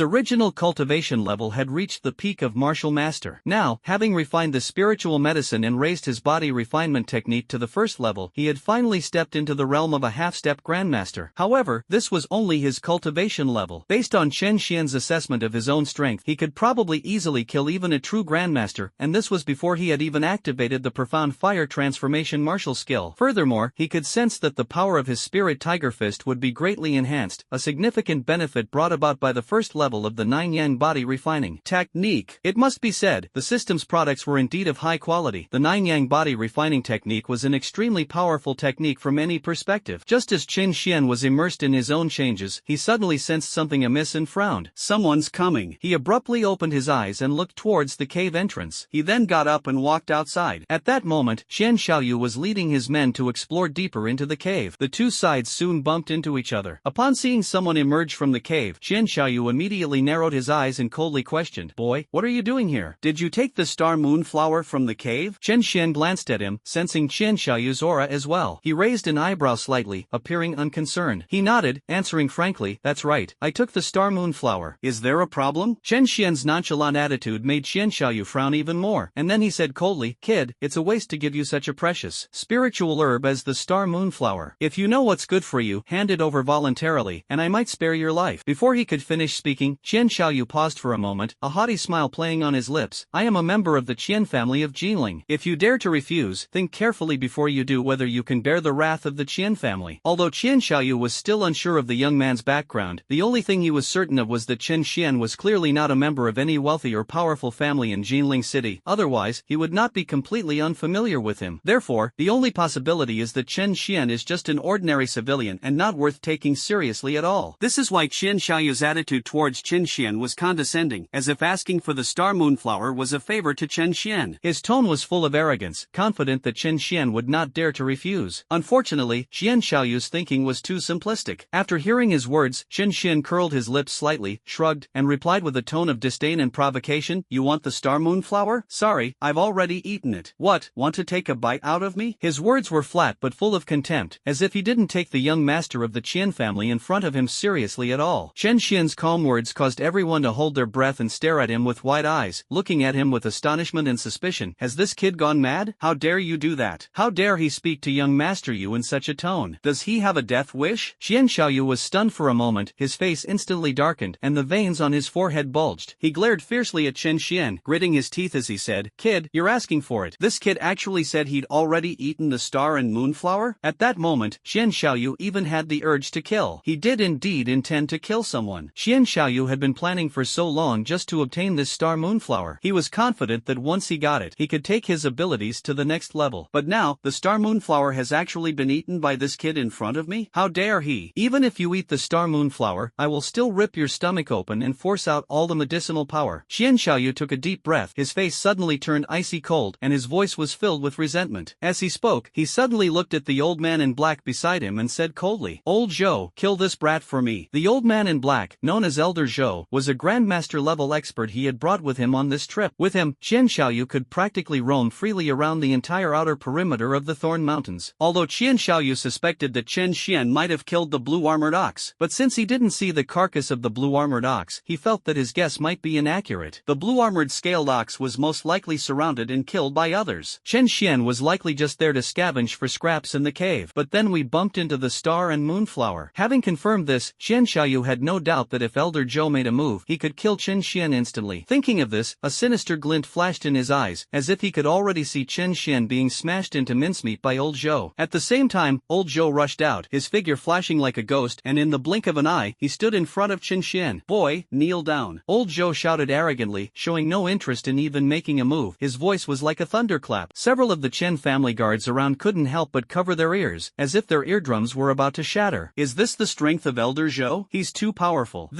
original cultivation level had reached the peak of martial master. Now, having refined the spiritual medicine and raised his body refinement technique to the first level, he had finally stepped into the realm of a half-step grandmaster. However, this was only his cultivation level. Based on Chen Xian's assessment of his own strength, he could probably easily kill even a true grandmaster, and this was before he had even activated the profound fire transformation martial skill. Furthermore, he could sense that the power of his spirit tiger fist would be greatly enhanced, a significant benefit brought about by the first level of the 9-yang body refining technique. It must be said, the system's products were indeed of high quality. The 9-yang body refining technique was an extremely powerful technique from any perspective. Just as Chen Xian was immersed in his own changes, he suddenly sensed something amiss and frowned. Someone's coming. He abruptly opened his eyes and looked towards the cave entrance. He then got up and walked outside. At that moment, Qian Xiaoyu was leading his men to explore deeper into the cave. The two sides soon bumped into each other. Upon seeing someone emerge from the cave, Qian Xiaoyu immediately narrowed his eyes and coldly questioned, "Boy, what are you doing here? Did you take the star moon flower from the cave?" Chen Xian glanced at him, sensing Qian Xiaoyu's aura as well. He raised an eyebrow slightly, appearing unconcerned. He nodded, answering frankly, "That's right, I took the star moon flower. Is there a problem?" Chen Xian's nonchalant attitude made Qian Xiaoyu frown even more, and then he said coldly, "Kid, it's a waste to give you such a precious spiritual herb as the star moon flower. If you know what's good for you, hand it over voluntarily, and I might spare your life." Before he could finish speaking, Qian Xiaoyu paused for a moment, a haughty smile playing on his lips. "I am a member of the Qian family of Jinling. If you dare to refuse, think carefully before you do whether you can bear the wrath of the Qian family." Although Qian Xiaoyu was still unsure of the young man's background, the only thing he was certain of was that Chen Xian was clearly not a member of any wealthy or powerful family in Jinling City, otherwise, he would not be completely unfamiliar with him. Therefore, the only possibility is that Chen Xian is just an ordinary civilian and not worth taking seriously at all. This is why Qian Xiaoyu's attitude towards Chen Xian was condescending, as if asking for the star moon flower was a favor to Chen Xian. His tone was full of arrogance, confident that Chen Xian would not dare to refuse. Unfortunately, Qian Xiaoyu's thinking was too simplistic. After hearing his words, Chen Xian curled his lips slightly, shrugged, and replied with a tone of disdain and provocation, "You want the star moon flower? Sorry, I've already eaten it. What, want to take a bite out of me?" His words were flat but full of contempt, as if he didn't take the young master of the Qian family in front of him seriously at all. Chen Xian's calm words caused everyone to hold their breath and stare at him with wide eyes, looking at him with astonishment and suspicion. Has this kid gone mad? How dare you do that? How dare he speak to young master you in such a tone? Does he have a death wish? Qian Xiaoyu was stunned for a moment, his face instantly darkened, and the veins on his forehead bulged. He glared fiercely at Chen Xian, gritting his teeth as he said, "Kid, you're asking for it." This kid actually said he'd already eaten the star and moon flower? At that moment, Qian Xiaoyu even had the urge to kill. He did indeed intend to kill someone. Qian Xiaoyu had been planning for so long just to obtain this star moon flower. He was confident that once he got it, he could take his abilities to the next level. But now, the star moon flower has actually been eaten by this kid in front of me? How dare he? Even if you eat the star moon flower, I will still rip your stomach open and force out all the medicinal power. Qian Xiaoyu took a deep breath, his face suddenly turned icy cold, and his voice was filled with resentment. As he spoke, he suddenly looked at the old man in black beside him and said coldly, "Old Zhou, kill this brat for me." The old man in black, known as Elder Zhou, was a grandmaster-level expert he had brought with him on this trip. With him, Qian Xiaoyu could practically roam freely around the entire outer perimeter of the Thorn Mountains. Although Qian Xiaoyu suspected that Chen Xian might have killed the blue-armored ox, but since he didn't see the carcass of the blue-armored ox, he felt that his guess might be inaccurate. The blue-armored scaled ox was most likely surrounded and killed by others. Chen Xian was likely just there to scavenge for scraps in the cave. But then we bumped into the star and moon flower. Having confirmed this, Qian Xiaoyu had no doubt that if Elder Zhou made a move, he could kill Chen Xian instantly. Thinking of this, a sinister glint flashed in his eyes, as if he could already see Chen Xian being smashed into mincemeat by Old Zhou. At the same time, Old Zhou rushed out, his figure flashing like a ghost, and in the blink of an eye, he stood in front of Chen Xian. "Boy, kneel down." Old Zhou shouted arrogantly, showing no interest in even making a move. His voice was like a thunderclap. Several of the Chen family guards around couldn't help but cover their ears, as if their eardrums were about to shatter. Is this the strength of Elder Zhou? He's too powerful.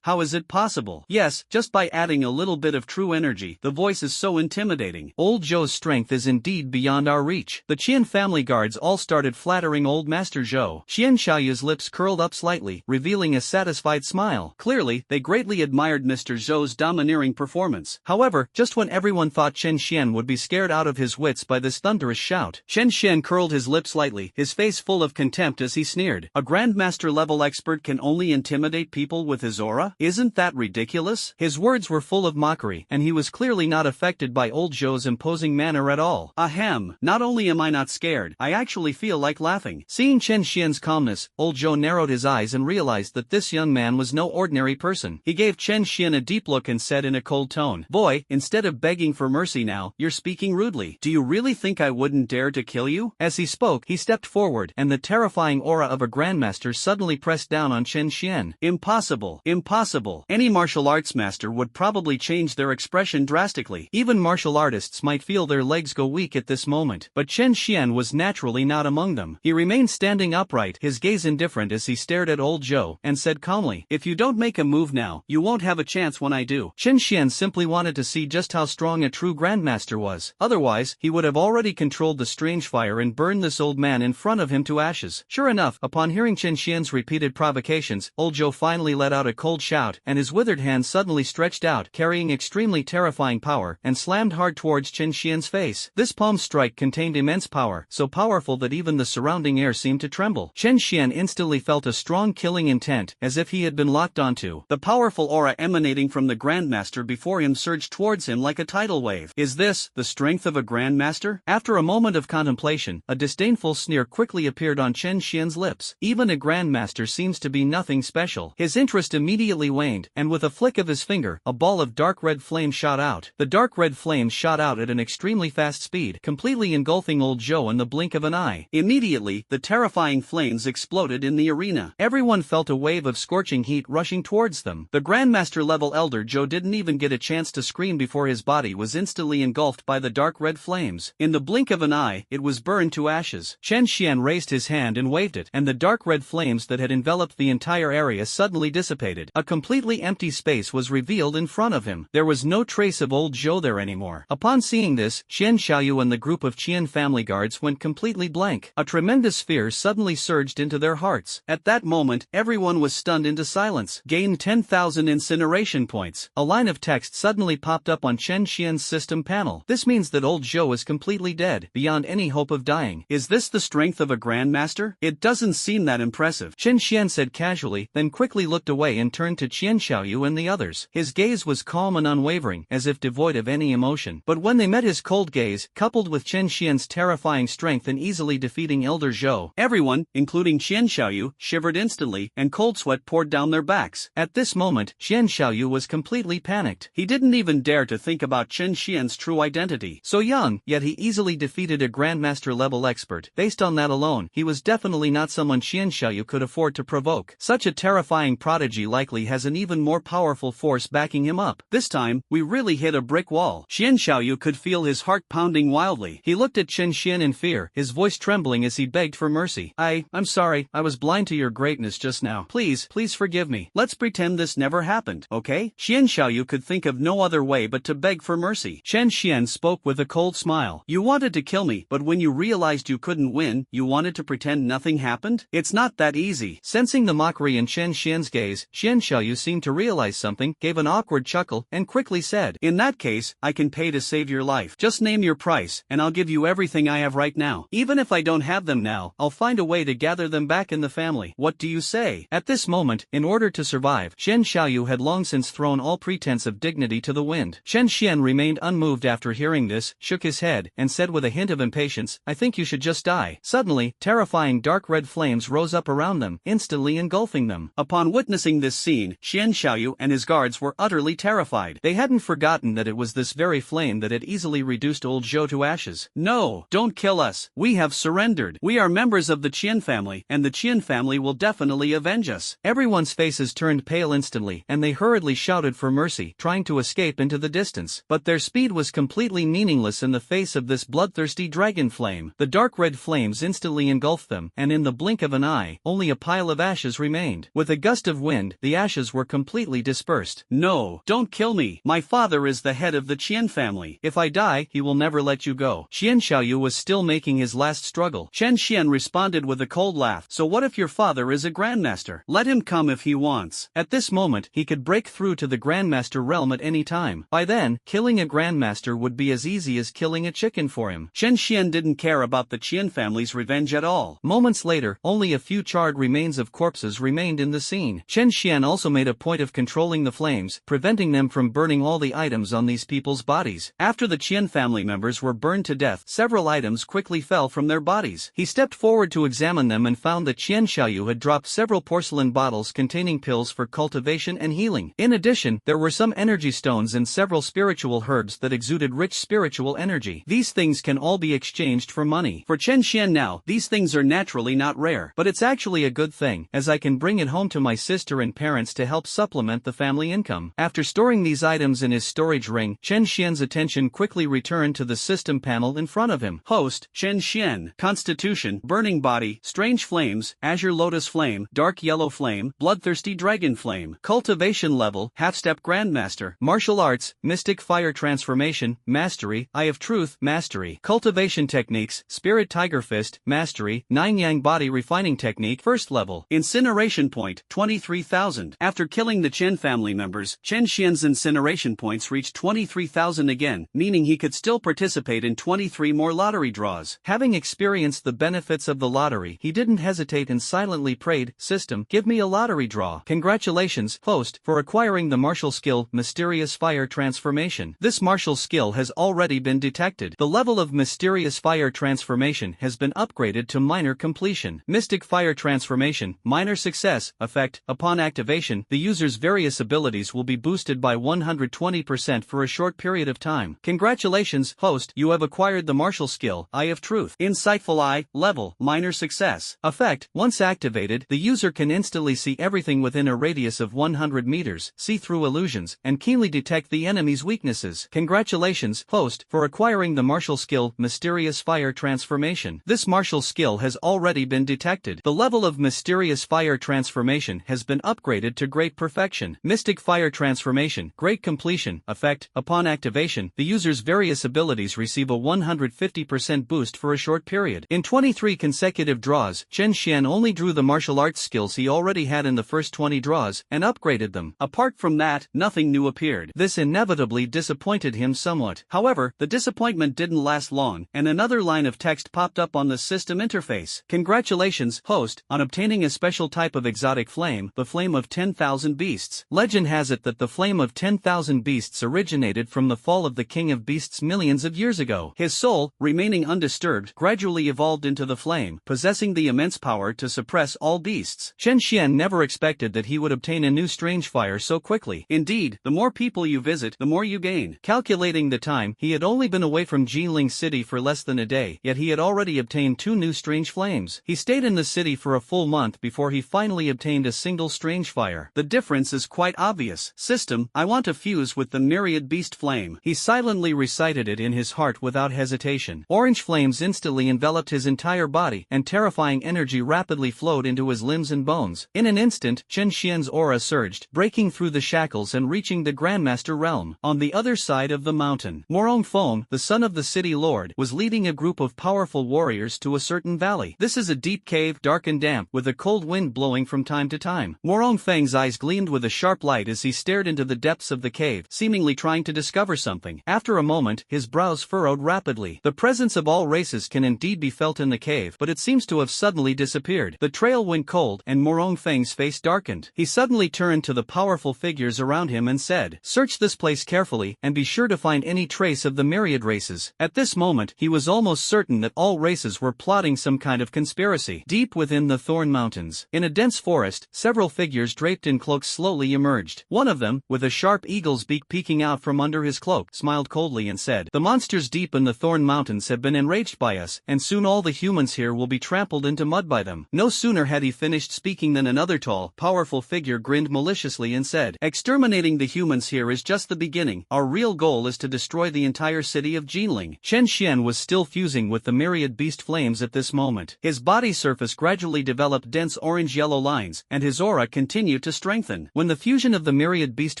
How is it possible? Yes, just by adding a little bit of true energy, the voice is so intimidating. Old Zhou's Zhou's strength is indeed beyond our reach. The Qian family guards all started flattering old Master Zhou. Qian Xiaoyu's lips curled up slightly, revealing a satisfied smile. Clearly, they greatly admired Mr. Zhou's domineering performance. However, just when everyone thought Chen Xian would be scared out of his wits by this thunderous shout, Chen Xian curled his lips slightly, his face full of contempt as he sneered. A Grandmaster-level expert can only intimidate people with his aura? Isn't that ridiculous? His words were full of mockery, and he was clearly not affected by old Zhou's imposing manner at all. Ahem, not only am I not scared, I actually feel like laughing. Seeing Chen Xian's calmness, old Zhou narrowed his eyes and realized that this young man was no ordinary person. He gave Chen Xian a deep look and said in a cold tone, "Boy, instead of begging for mercy now, you're speaking rudely. Do you really think I wouldn't dare to kill you?" As he spoke, he stepped forward, and the terrifying aura of a grandmaster suddenly pressed down on Chen Xian. Impossible, impossible. Any martial arts master would probably change their expression drastically. Even martial artists might feel their legs go weak at this moment. But Chen Xian was naturally not among them. He remained standing upright, his gaze indifferent as he stared at old Zhou, and said calmly, "If you don't make a move now, you won't have a chance when I do." Chen Xian simply wanted to see just how strong a true grandmaster was. Otherwise, he would have already controlled the strange fire and burned this old man in front of him to ashes. Sure enough, upon hearing Chen Xian's repeated provocations, old Zhou finally let out a cold shout, and his withered hand suddenly stretched out, carrying extremely terrifying power, and slammed hard towards Chen Xian's face. This palm strike contained immense power, so powerful that even the surrounding air seemed to tremble. Chen Xian instantly felt a strong killing intent, as if he had been locked onto. The powerful aura emanating from the Grandmaster before him surged towards him like a tidal wave. Is this the strength of a Grandmaster? After a moment of contemplation, a disdainful sneer quickly appeared on Chen Xian's lips. Even a Grandmaster seems to be nothing special. His interest immediately waned, and with a flick of his finger, a ball of dark red flame shot out. The dark red flames shot out at an extremely fast speed, completely engulfing old Zhou in the blink of an eye. Immediately, the terrifying flames exploded in the arena. Everyone felt a wave of scorching heat rushing towards them. The Grandmaster-level elder Zhou didn't even get a chance to scream before his body was instantly engulfed by the dark red flames. In the blink of an eye, it was burned to ashes. Chen Xian raised his hand and waved it, and the dark red flames that had enveloped the entire area suddenly dissipated. A completely empty space was revealed in front of him. There was no trace of old Zhou there anymore. Upon seeing this, Qian Xiaoyu and the group of Qian family guards went completely blank. A tremendous fear suddenly surged into their hearts. At that moment, everyone was stunned into silence. Gain 10,000 incineration points. A line of text suddenly popped up on Chen Xian's system panel. This means that old Zhou is completely dead, beyond any hope of dying. Is this the strength of a Grandmaster? It doesn't seem that impressive, Chen Xian said casually, then quickly looked away and turned to Qian Xiaoyu and the others. His gaze was calm and unwavering, as if devoid of any emotion. But when they met his cold gaze, coupled with Chen Xian's terrifying strength in easily defeating Elder Zhou, everyone, including Qian Xiaoyu, shivered instantly, and cold sweat poured down their backs. At this moment, Qian Xiaoyu was completely panicked. He didn't even dare to think about Chen Xian's true identity. So young, yet he easily defeated a Grandmaster-level expert. Based on that alone, he was definitely not someone Qian Xiaoyu could afford to provoke. Such a terrifying prodigy likely has an even more powerful force backing him up. This time, we really hit a brick wall. Qian Xiaoyu could feel his heart pounding wildly. He looked at Chen Xian in fear, his voice trembling as he begged for mercy. I'm sorry, I was blind to your greatness just now. Please forgive me. Let's pretend this never happened, okay? Qian Xiaoyu could think of no other way but to beg for mercy. Chen Xian spoke with a cold smile. You wanted to kill me, but when you realized you couldn't win, you wanted to pretend nothing happened? It's not that easy. Sensing the mockery in Chen Xian's gaze, Qian Xiaoyu seemed to realize something, gave an awkward chuckle, and quickly said, "In that case, I can pay to save your life. Just name your price, and I'll give you everything I have right now. Even if I don't have them now, I'll find a way to gather them back in the family. What do you say?" At this moment, in order to survive, Chen Xiaoyu had long since thrown all pretense of dignity to the wind. Chen Xian remained unmoved after hearing this, shook his head, and said with a hint of impatience, "I think you should just die." Suddenly, terrifying dark red flames rose up around them, instantly engulfing them. Upon witnessing this scene, Qian Xiaoyu and his guards were utterly terrified. They hadn't forgotten that it was this very flame that had easily reduced old Zhou to ashes. "No, don't kill us. We have surrendered. We are members of the Qian family, and the Qian family will definitely avenge us." Everyone's faces turned pale instantly, and they hurriedly shouted for mercy, trying to escape into the distance. But their speed was completely meaningless in the face of this bloodthirsty dragon flame. The dark red flames instantly engulfed them, and in the blink of an eye, only a pile of ashes remained. With a gust of wind, the ashes were completely dispersed. "No, don't kill me. My father is the head of the Qian family. If I die, die, he will never let you go. Qian Xiaoyu was still making his last struggle. Chen Xian responded with a cold laugh. So what if your father is a grandmaster? Let him come if he wants. At this moment, he could break through to the grandmaster realm at any time. By then, killing a grandmaster would be as easy as killing a chicken for him. Chen Xian didn't care about the Qian family's revenge at all. Moments later, only a few charred remains of corpses remained in the scene. Chen Xian also made a point of controlling the flames, preventing them from burning all the items on these people's bodies. After the Qian family members were burned to death, several items quickly fell from their bodies. He stepped forward to examine them and found that Qian Xiaoyu had dropped several porcelain bottles containing pills for cultivation and healing. In addition, there were some energy stones and several spiritual herbs that exuded rich spiritual energy. These things can all be exchanged for money. For Chen Xian now, these things are naturally not rare. But it's actually a good thing, as I can bring it home to my sister and parents to help supplement the family income. After storing these items in his storage ring, Chen Xian's attention quickly returned to the system panel in front of him. Host, Chen Xian. Constitution, burning body, strange flames, azure lotus flame, dark yellow flame, bloodthirsty dragon flame. Cultivation level, half-step grandmaster. Martial arts, mystic fire transformation, mastery, eye of truth, mastery. Cultivation techniques, spirit tiger fist, mastery, 9-yang body refining technique, first level. Incineration point, 23,000. After killing the Chen family members, Chen Xian's incineration points reached 23,000 again, meaning he could still participate in 23 more lottery draws. Having experienced the benefits of the lottery, he didn't hesitate and silently prayed, "System, give me a lottery draw." Congratulations, host, for acquiring the martial skill, Mysterious Fire Transformation. This martial skill has already been detected. The level of Mysterious Fire Transformation has been upgraded to minor completion. Mystic Fire Transformation, minor success, effect, upon activation, the user's various abilities will be boosted by 120% for a short period of time. Congratulations, host, you have acquired the martial skill, Eye of Truth. Insightful Eye, level, minor success. Effect, once activated, the user can instantly see everything within a radius of 100 meters, see through illusions, and keenly detect the enemy's weaknesses. Congratulations, host, for acquiring the martial skill, Mysterious Fire Transformation. This martial skill has already been detected. The level of Mysterious Fire Transformation has been upgraded to great perfection. Mystic Fire Transformation, great completion, effect, upon activation, the user's various abilities receive a 150% boost for a short period. In 23 consecutive draws, Chen Xian only drew the martial arts skills he already had in the first 20 draws, and upgraded them. Apart from that, nothing new appeared. This inevitably disappointed him somewhat. However, the disappointment didn't last long, and another line of text popped up on the system interface. Congratulations, host, on obtaining a special type of exotic flame, the Flame of 10,000 Beasts. Legend has it that the Flame of 10,000 Beasts originated from the fall of the King of Beasts millions of years ago. His soul, remaining undisturbed, gradually evolved into the flame, possessing the immense power to suppress all beasts. Chen Xian never expected that he would obtain a new strange fire so quickly. Indeed, the more people you visit, the more you gain. Calculating the time, he had only been away from Jinling City for less than a day, yet he had already obtained 2 new strange flames. He stayed in the city for a full month before he finally obtained a single strange fire. The difference is quite obvious. System, I want to fuse with the Myriad beast flame. He silently recited it in his heart without hesitation. Orange flames instantly enveloped his entire body, and terrifying energy rapidly flowed into his limbs and bones. In an instant, Chen Xian's aura surged, breaking through the shackles and reaching the Grandmaster realm. On the other side of the mountain, Morong Feng, the son of the city lord, was leading a group of powerful warriors to a certain valley. This is a deep cave, dark and damp, with a cold wind blowing from time to time. Morong Feng's eyes gleamed with a sharp light as he stared into the depths of the cave, seemingly trying to discover something. After a moment, his brows furrowed rapidly. The presence of all races can indeed be felt in the cave, but it seems to have suddenly disappeared. The trail went cold, and Morong Feng's face darkened. He suddenly turned to the powerful figures around him and said, "Search this place carefully, and be sure to find any trace of the Myriad races." At this moment, he was almost certain that all races were plotting some kind of conspiracy. Deep within the Thorn Mountains, in a dense forest, several figures draped in cloaks slowly emerged. One of them, with a sharp eagle's beak peeking out from under his cloak, smiled coldly and said, "The monsters deep in the Thorn Mountains have been enraged by us, and soon all the humans here will be trampled into mud by them." No sooner had he finished speaking than another tall, powerful figure grinned maliciously and said, "Exterminating the humans here is just the beginning. Our real goal is to destroy the entire city of Jinling." Chen Xian was still fusing with the Myriad beast flames at this moment. His body surface gradually developed dense orange-yellow lines, and his aura continued to strengthen. When the fusion of the Myriad beast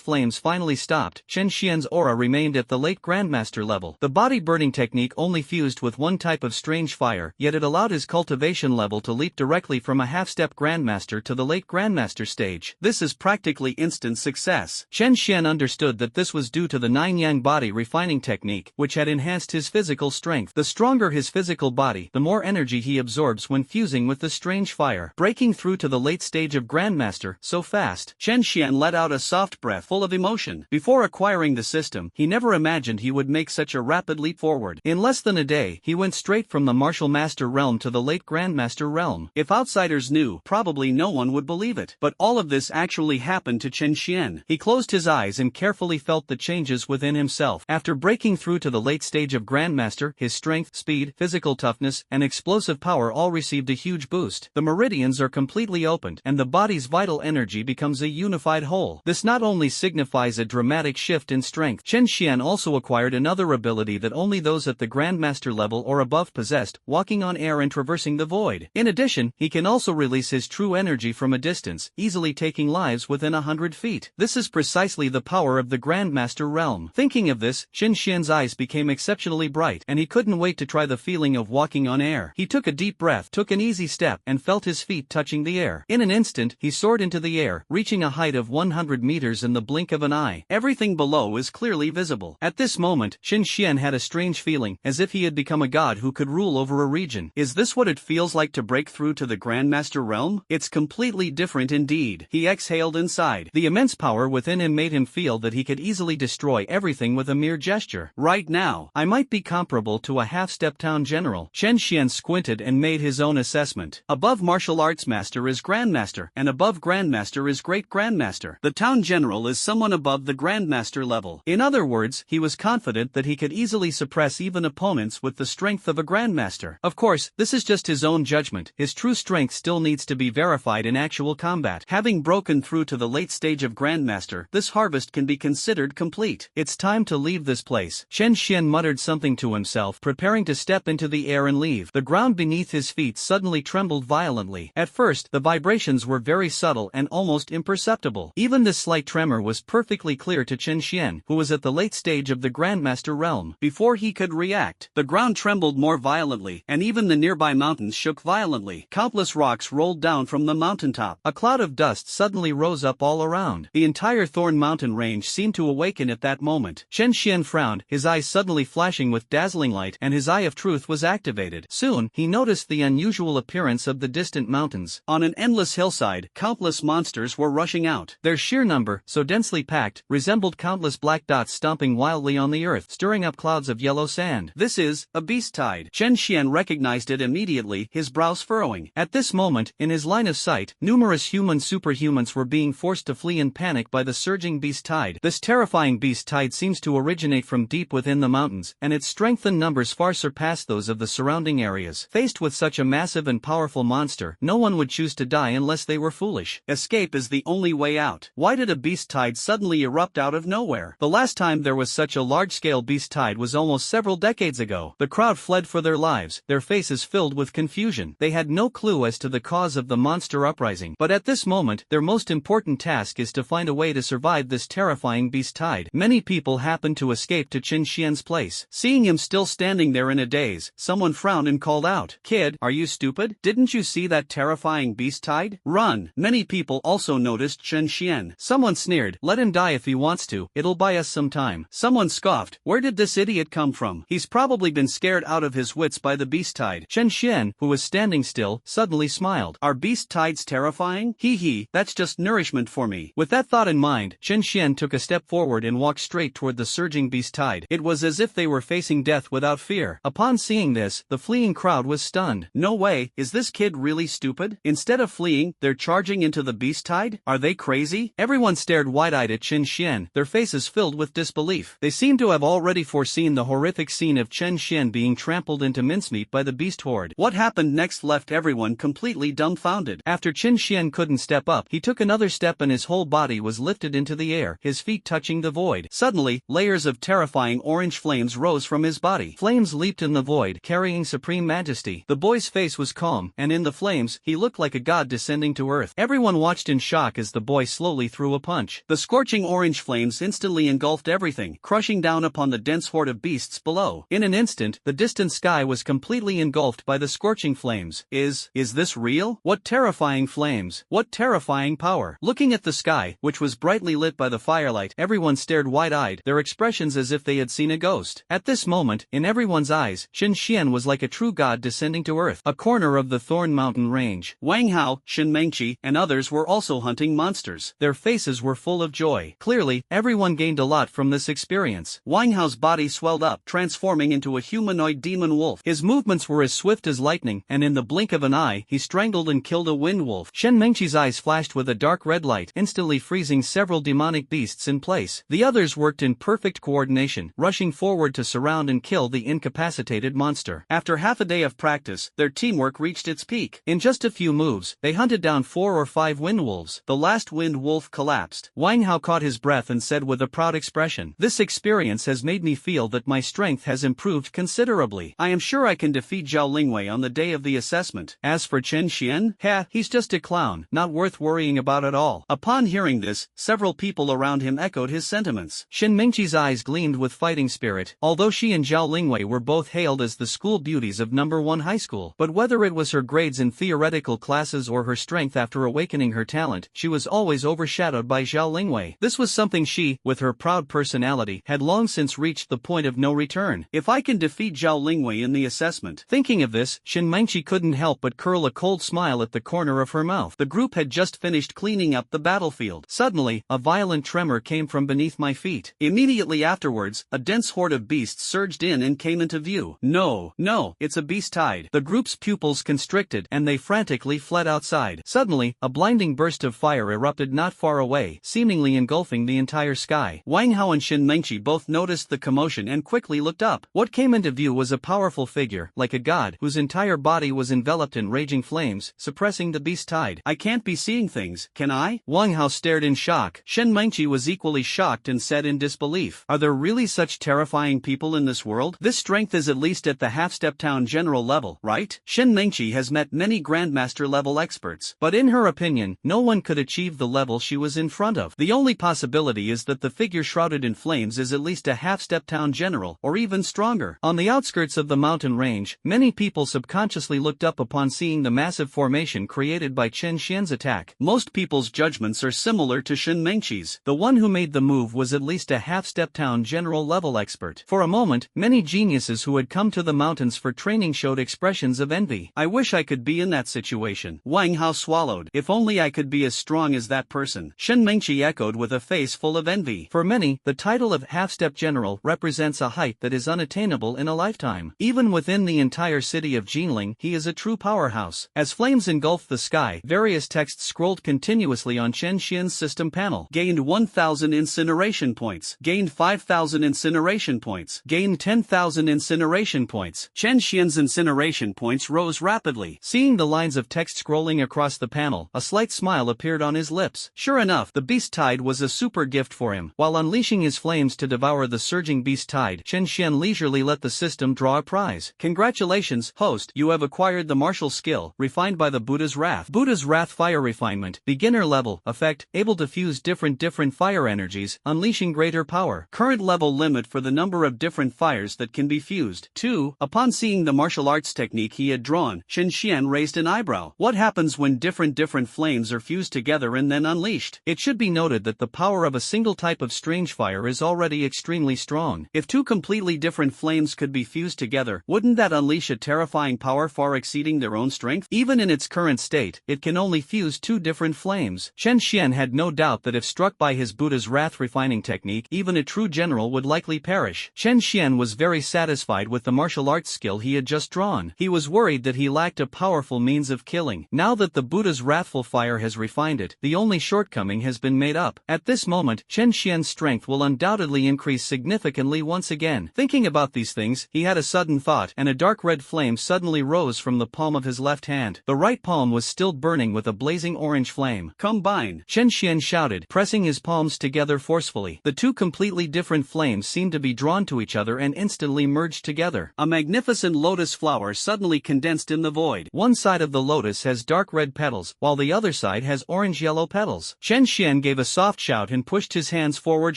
flames finally stopped, Chen Xian's aura remained at the late Grandmaster Grandmaster level. The body burning technique only fused with one type of strange fire, yet it allowed his cultivation level to leap directly from a half-step Grandmaster to the late Grandmaster stage. This is practically instant success. Chen Xian understood that this was due to the Nine-Yang body refining technique, which had enhanced his physical strength. The stronger his physical body, the more energy he absorbs when fusing with the strange fire. Breaking through to the late stage of Grandmaster so fast, Chen Xian let out a soft breath full of emotion. Before acquiring the system, he never imagined he would make such a rapid leap forward. In less than a day, he went straight from the martial master realm to the late Grandmaster realm. If outsiders knew, probably no one would believe it. But all of this actually happened to Chen Xian. He closed his eyes and carefully felt the changes within himself. After breaking through to the late stage of Grandmaster, his strength, speed, physical toughness, and explosive power all received a huge boost. The meridians are completely opened, and the body's vital energy becomes a unified whole. This not only signifies a dramatic shift in strength, Chen Xian also acquired another ability that only those at the Grandmaster level or above possessed, walking on air and traversing the void. In addition, he can also release his true energy from a distance, easily taking lives within 100 feet. This is precisely the power of the Grandmaster realm. Thinking of this, Chen Xian's eyes became exceptionally bright, and he couldn't wait to try the feeling of walking on air. He took a deep breath, took an easy step, and felt his feet touching the air. In an instant, he soared into the air, reaching a height of 100 meters in the blink of an eye. Everything below is clearly visible. At this moment, Chen Xian had a strange feeling, as if he had become a god who could rule over a region. Is this what it feels like to break through to the Grandmaster realm? It's completely different indeed. He exhaled inside. The immense power within him made him feel that he could easily destroy everything with a mere gesture. Right now, I might be comparable to a half-step town general. Chen Xian squinted and made his own assessment. Above martial arts master is Grandmaster, and above Grandmaster is Great Grandmaster. The town general is someone above the Grandmaster level. In other words, he was confident that he could easily suppress even opponents with the strength of a Grandmaster. Of course, this is just his own judgment. His true strength still needs to be verified in actual combat. Having broken through to the late stage of Grandmaster, this harvest can be considered complete. It's time to leave this place. Chen Xian muttered something to himself, preparing to step into the air and leave. The ground beneath his feet suddenly trembled violently. At first, the vibrations were very subtle and almost imperceptible. Even this slight tremor was perfectly clear to Chen Xian, who was at the late stage of the Grandmaster realm. Before he could react, the ground trembled more violently, and even the nearby mountains shook violently. Countless rocks rolled down from the mountaintop. A cloud of dust suddenly rose up all around. The entire Thorn Mountain range seemed to awaken at that moment. Chen Xian frowned, his eyes suddenly flashing with dazzling light, and his eye of truth was activated. Soon, he noticed the unusual appearance of the distant mountains. On an endless hillside, countless monsters were rushing out. Their sheer number, so densely packed, resembled countless black dots stomping wildly on the earth, stirring up clouds of yellow sand. This is a beast tide. Chen Xian recognized it immediately, his brows furrowing. At this moment, in his line of sight, numerous human superhumans were being forced to flee in panic by the surging beast tide. This terrifying beast tide seems to originate from deep within the mountains, and its strength and numbers far surpass those of the surrounding areas. Faced with such a massive and powerful monster, no one would choose to die unless they were foolish. Escape is the only way out. Why did a beast tide suddenly erupt out of nowhere? The last time there was such a large-scale beast tide was almost several decades ago. The crowd fled for their lives, their faces filled with confusion. They had no clue as to the cause of the monster uprising. But at this moment, their most important task is to find a way to survive this terrifying beast tide. Many people happened to escape to Chen Xian's place. Seeing him still standing there in a daze, someone frowned and called out, "Kid, are you stupid? Didn't you see that terrifying beast tide? Run!" Many people also noticed Chen Xian. Someone sneered, "Let him die if he wants to, it'll buy us some time." Someone scoffed, "Where did this idiot come from? He's probably been scared out of his wits by the beast tide." Chen Xian, who was standing still, suddenly smiled. "Are beast tides terrifying? Hee, that's just nourishment for me." With that thought in mind, Chen Xian took a step forward and walked straight toward the surging beast tide. It was as if they were facing death without fear. Upon seeing this, the fleeing crowd was stunned. No way, is this kid really stupid? Instead of fleeing, they're charging into the beast tide? Are they crazy? Everyone stared wide-eyed at Chen Xian, their faces filled with disbelief. They seemed to have already foreseen the horrific scene of Chen Xian being trampled into mincemeat by the beast horde. What happened next left everyone completely dumbfounded. After Chen Xian couldn't step up, he took another step and his whole body was lifted into the air, his feet touching the void. Suddenly, layers of terrifying orange flames rose from his body. Flames leaped in the void, carrying supreme majesty. The boy's face was calm, and in the flames, he looked like a god descending to earth. Everyone watched in shock as the boy slowly threw a punch. The scorching orange flames instantly engulfed everything, crushing down upon upon the dense horde of beasts below. In an instant, the distant sky was completely engulfed by the scorching flames. Is this real? What terrifying flames! What terrifying power! Looking at the sky, which was brightly lit by the firelight, everyone stared wide-eyed, their expressions as if they had seen a ghost. At this moment, in everyone's eyes, Shen Xian was like a true god descending to earth. A corner of the Thorn Mountain range. Wang Hao, Shen Mengqi, and others were also hunting monsters. Their faces were full of joy. Clearly, everyone gained a lot from this experience. Wang Hao's body swelled up, transforming into a humanoid demon wolf. His movements were as swift as lightning, and in the blink of an eye, he strangled and killed a wind wolf. Shen Mengqi's eyes flashed with a dark red light, instantly freezing several demonic beasts in place. The others worked in perfect coordination, rushing forward to surround and kill the incapacitated monster. After half a day of practice, their teamwork reached its peak. In just a few moves, they hunted down 4 or 5 wind wolves. The last wind wolf collapsed. Wang Hao caught his breath and said with a proud expression, "This experience has made me feel that my strength has improved considerably. I am sure I can defeat Zhao Lingwei on the day of the assessment. As for Chen Xian, he's just a clown, not worth worrying about at all." Upon hearing this, several people around him echoed his sentiments. Shen Mengqi's eyes gleamed with fighting spirit, although she and Zhao Lingwei were both hailed as the school beauties of number 1 high school. But whether it was her grades in theoretical classes or her strength after awakening her talent, she was always overshadowed by Zhao Lingwei. This was something she, with her proud personality, had long since reached the point of no return. If I can defeat Zhao Lingwei in the assessment. Thinking of this, Shen Mengqi couldn't help but curl a cold smile at the corner of her mouth. The group had just finished cleaning up the battlefield. Suddenly, a violent tremor came from beneath my feet. Immediately afterwards, a dense horde of beasts surged in and came into view. No, it's a beast tide. The group's pupils constricted and they frantically fled outside. Suddenly, a blinding burst of fire erupted not far away, seemingly engulfing the entire sky. Wang Hao and Shen Mengqi both noticed the commotion and quickly looked up. What came into view was a powerful figure, like a god, whose entire body was enveloped in raging flames, suppressing the beast tide. I can't be seeing things, can I? Wang Hao stared in shock. Shen Mengqi was equally shocked and said in disbelief, "Are there really such terrifying people in this world? This strength is at least at the half-step town general level, right?" Shen Mengqi has met many grandmaster level experts, but in her opinion, no one could achieve the level she was in front of. The only possibility is that the figure shrouded in flames is at least a half-step town general, or even stronger. On the outskirts of the mountain range, many people subconsciously looked up upon seeing the massive formation created by Chen Xian's attack. Most people's judgments are similar to Shen Mengqi's. The one who made the move was at least a half-step town general level expert. For a moment, many geniuses who had come to the mountains for training showed expressions of envy. I wish I could be in that situation. Wang Hao swallowed. If only I could be as strong as that person. Shen Mengqi echoed with a face full of envy. For many, the title of half-step general represents a height that is unattainable in a lifetime. Even within the entire city of Jinling, he is a true powerhouse. As flames engulfed the sky, various texts scrolled continuously on Chen Xian's system panel. Gained 1,000 incineration points. Gained 5,000 incineration points. Gained 10,000 incineration points. Chen Xian's incineration points rose rapidly. Seeing the lines of text scrolling across the panel, a slight smile appeared on his lips. Sure enough, the beast tide was a super gift for him. While unleashing his flames to devour the surging beast tide, Chen Xian leisurely let the system draw a prize. Congratulations, host, you have acquired the martial skill, refined by the Buddha's Wrath. Buddha's Wrath fire refinement, beginner level, effect, able to fuse different fire energies, unleashing greater power. Current level limit for the number of different fires that can be fused. 2. Upon seeing the martial arts technique he had drawn, Shen Xian raised an eyebrow. What happens when different flames are fused together and then unleashed? It should be noted that the power of a single type of strange fire is already extremely strong. If 2 completely different flames could be fused together, wouldn't that unleash a terrifying power far exceeding their own strength? Even in its current state, it can only fuse 2 different flames. Chen Xian had no doubt that if struck by his Buddha's Wrath refining technique, even a true general would likely perish. Chen Xian was very satisfied with the martial arts skill he had just drawn. He was worried that he lacked a powerful means of killing. Now that the Buddha's wrathful fire has refined it, the only shortcoming has been made up. At this moment, Chen Xian's strength will undoubtedly increase significantly once again. Thinking about these things, he had a sudden thought, and a dark red flame suddenly rose from the palm of his left hand. The right palm was still burning with a blazing orange flame. Combine! Chen Xian shouted, pressing his palms together forcefully. The 2 completely different flames seemed to be drawn to each other and instantly merged together. A magnificent lotus flower suddenly condensed in the void. One side of the lotus has dark red petals, while the other side has orange-yellow petals. Chen Xian gave a soft shout and pushed his hands forward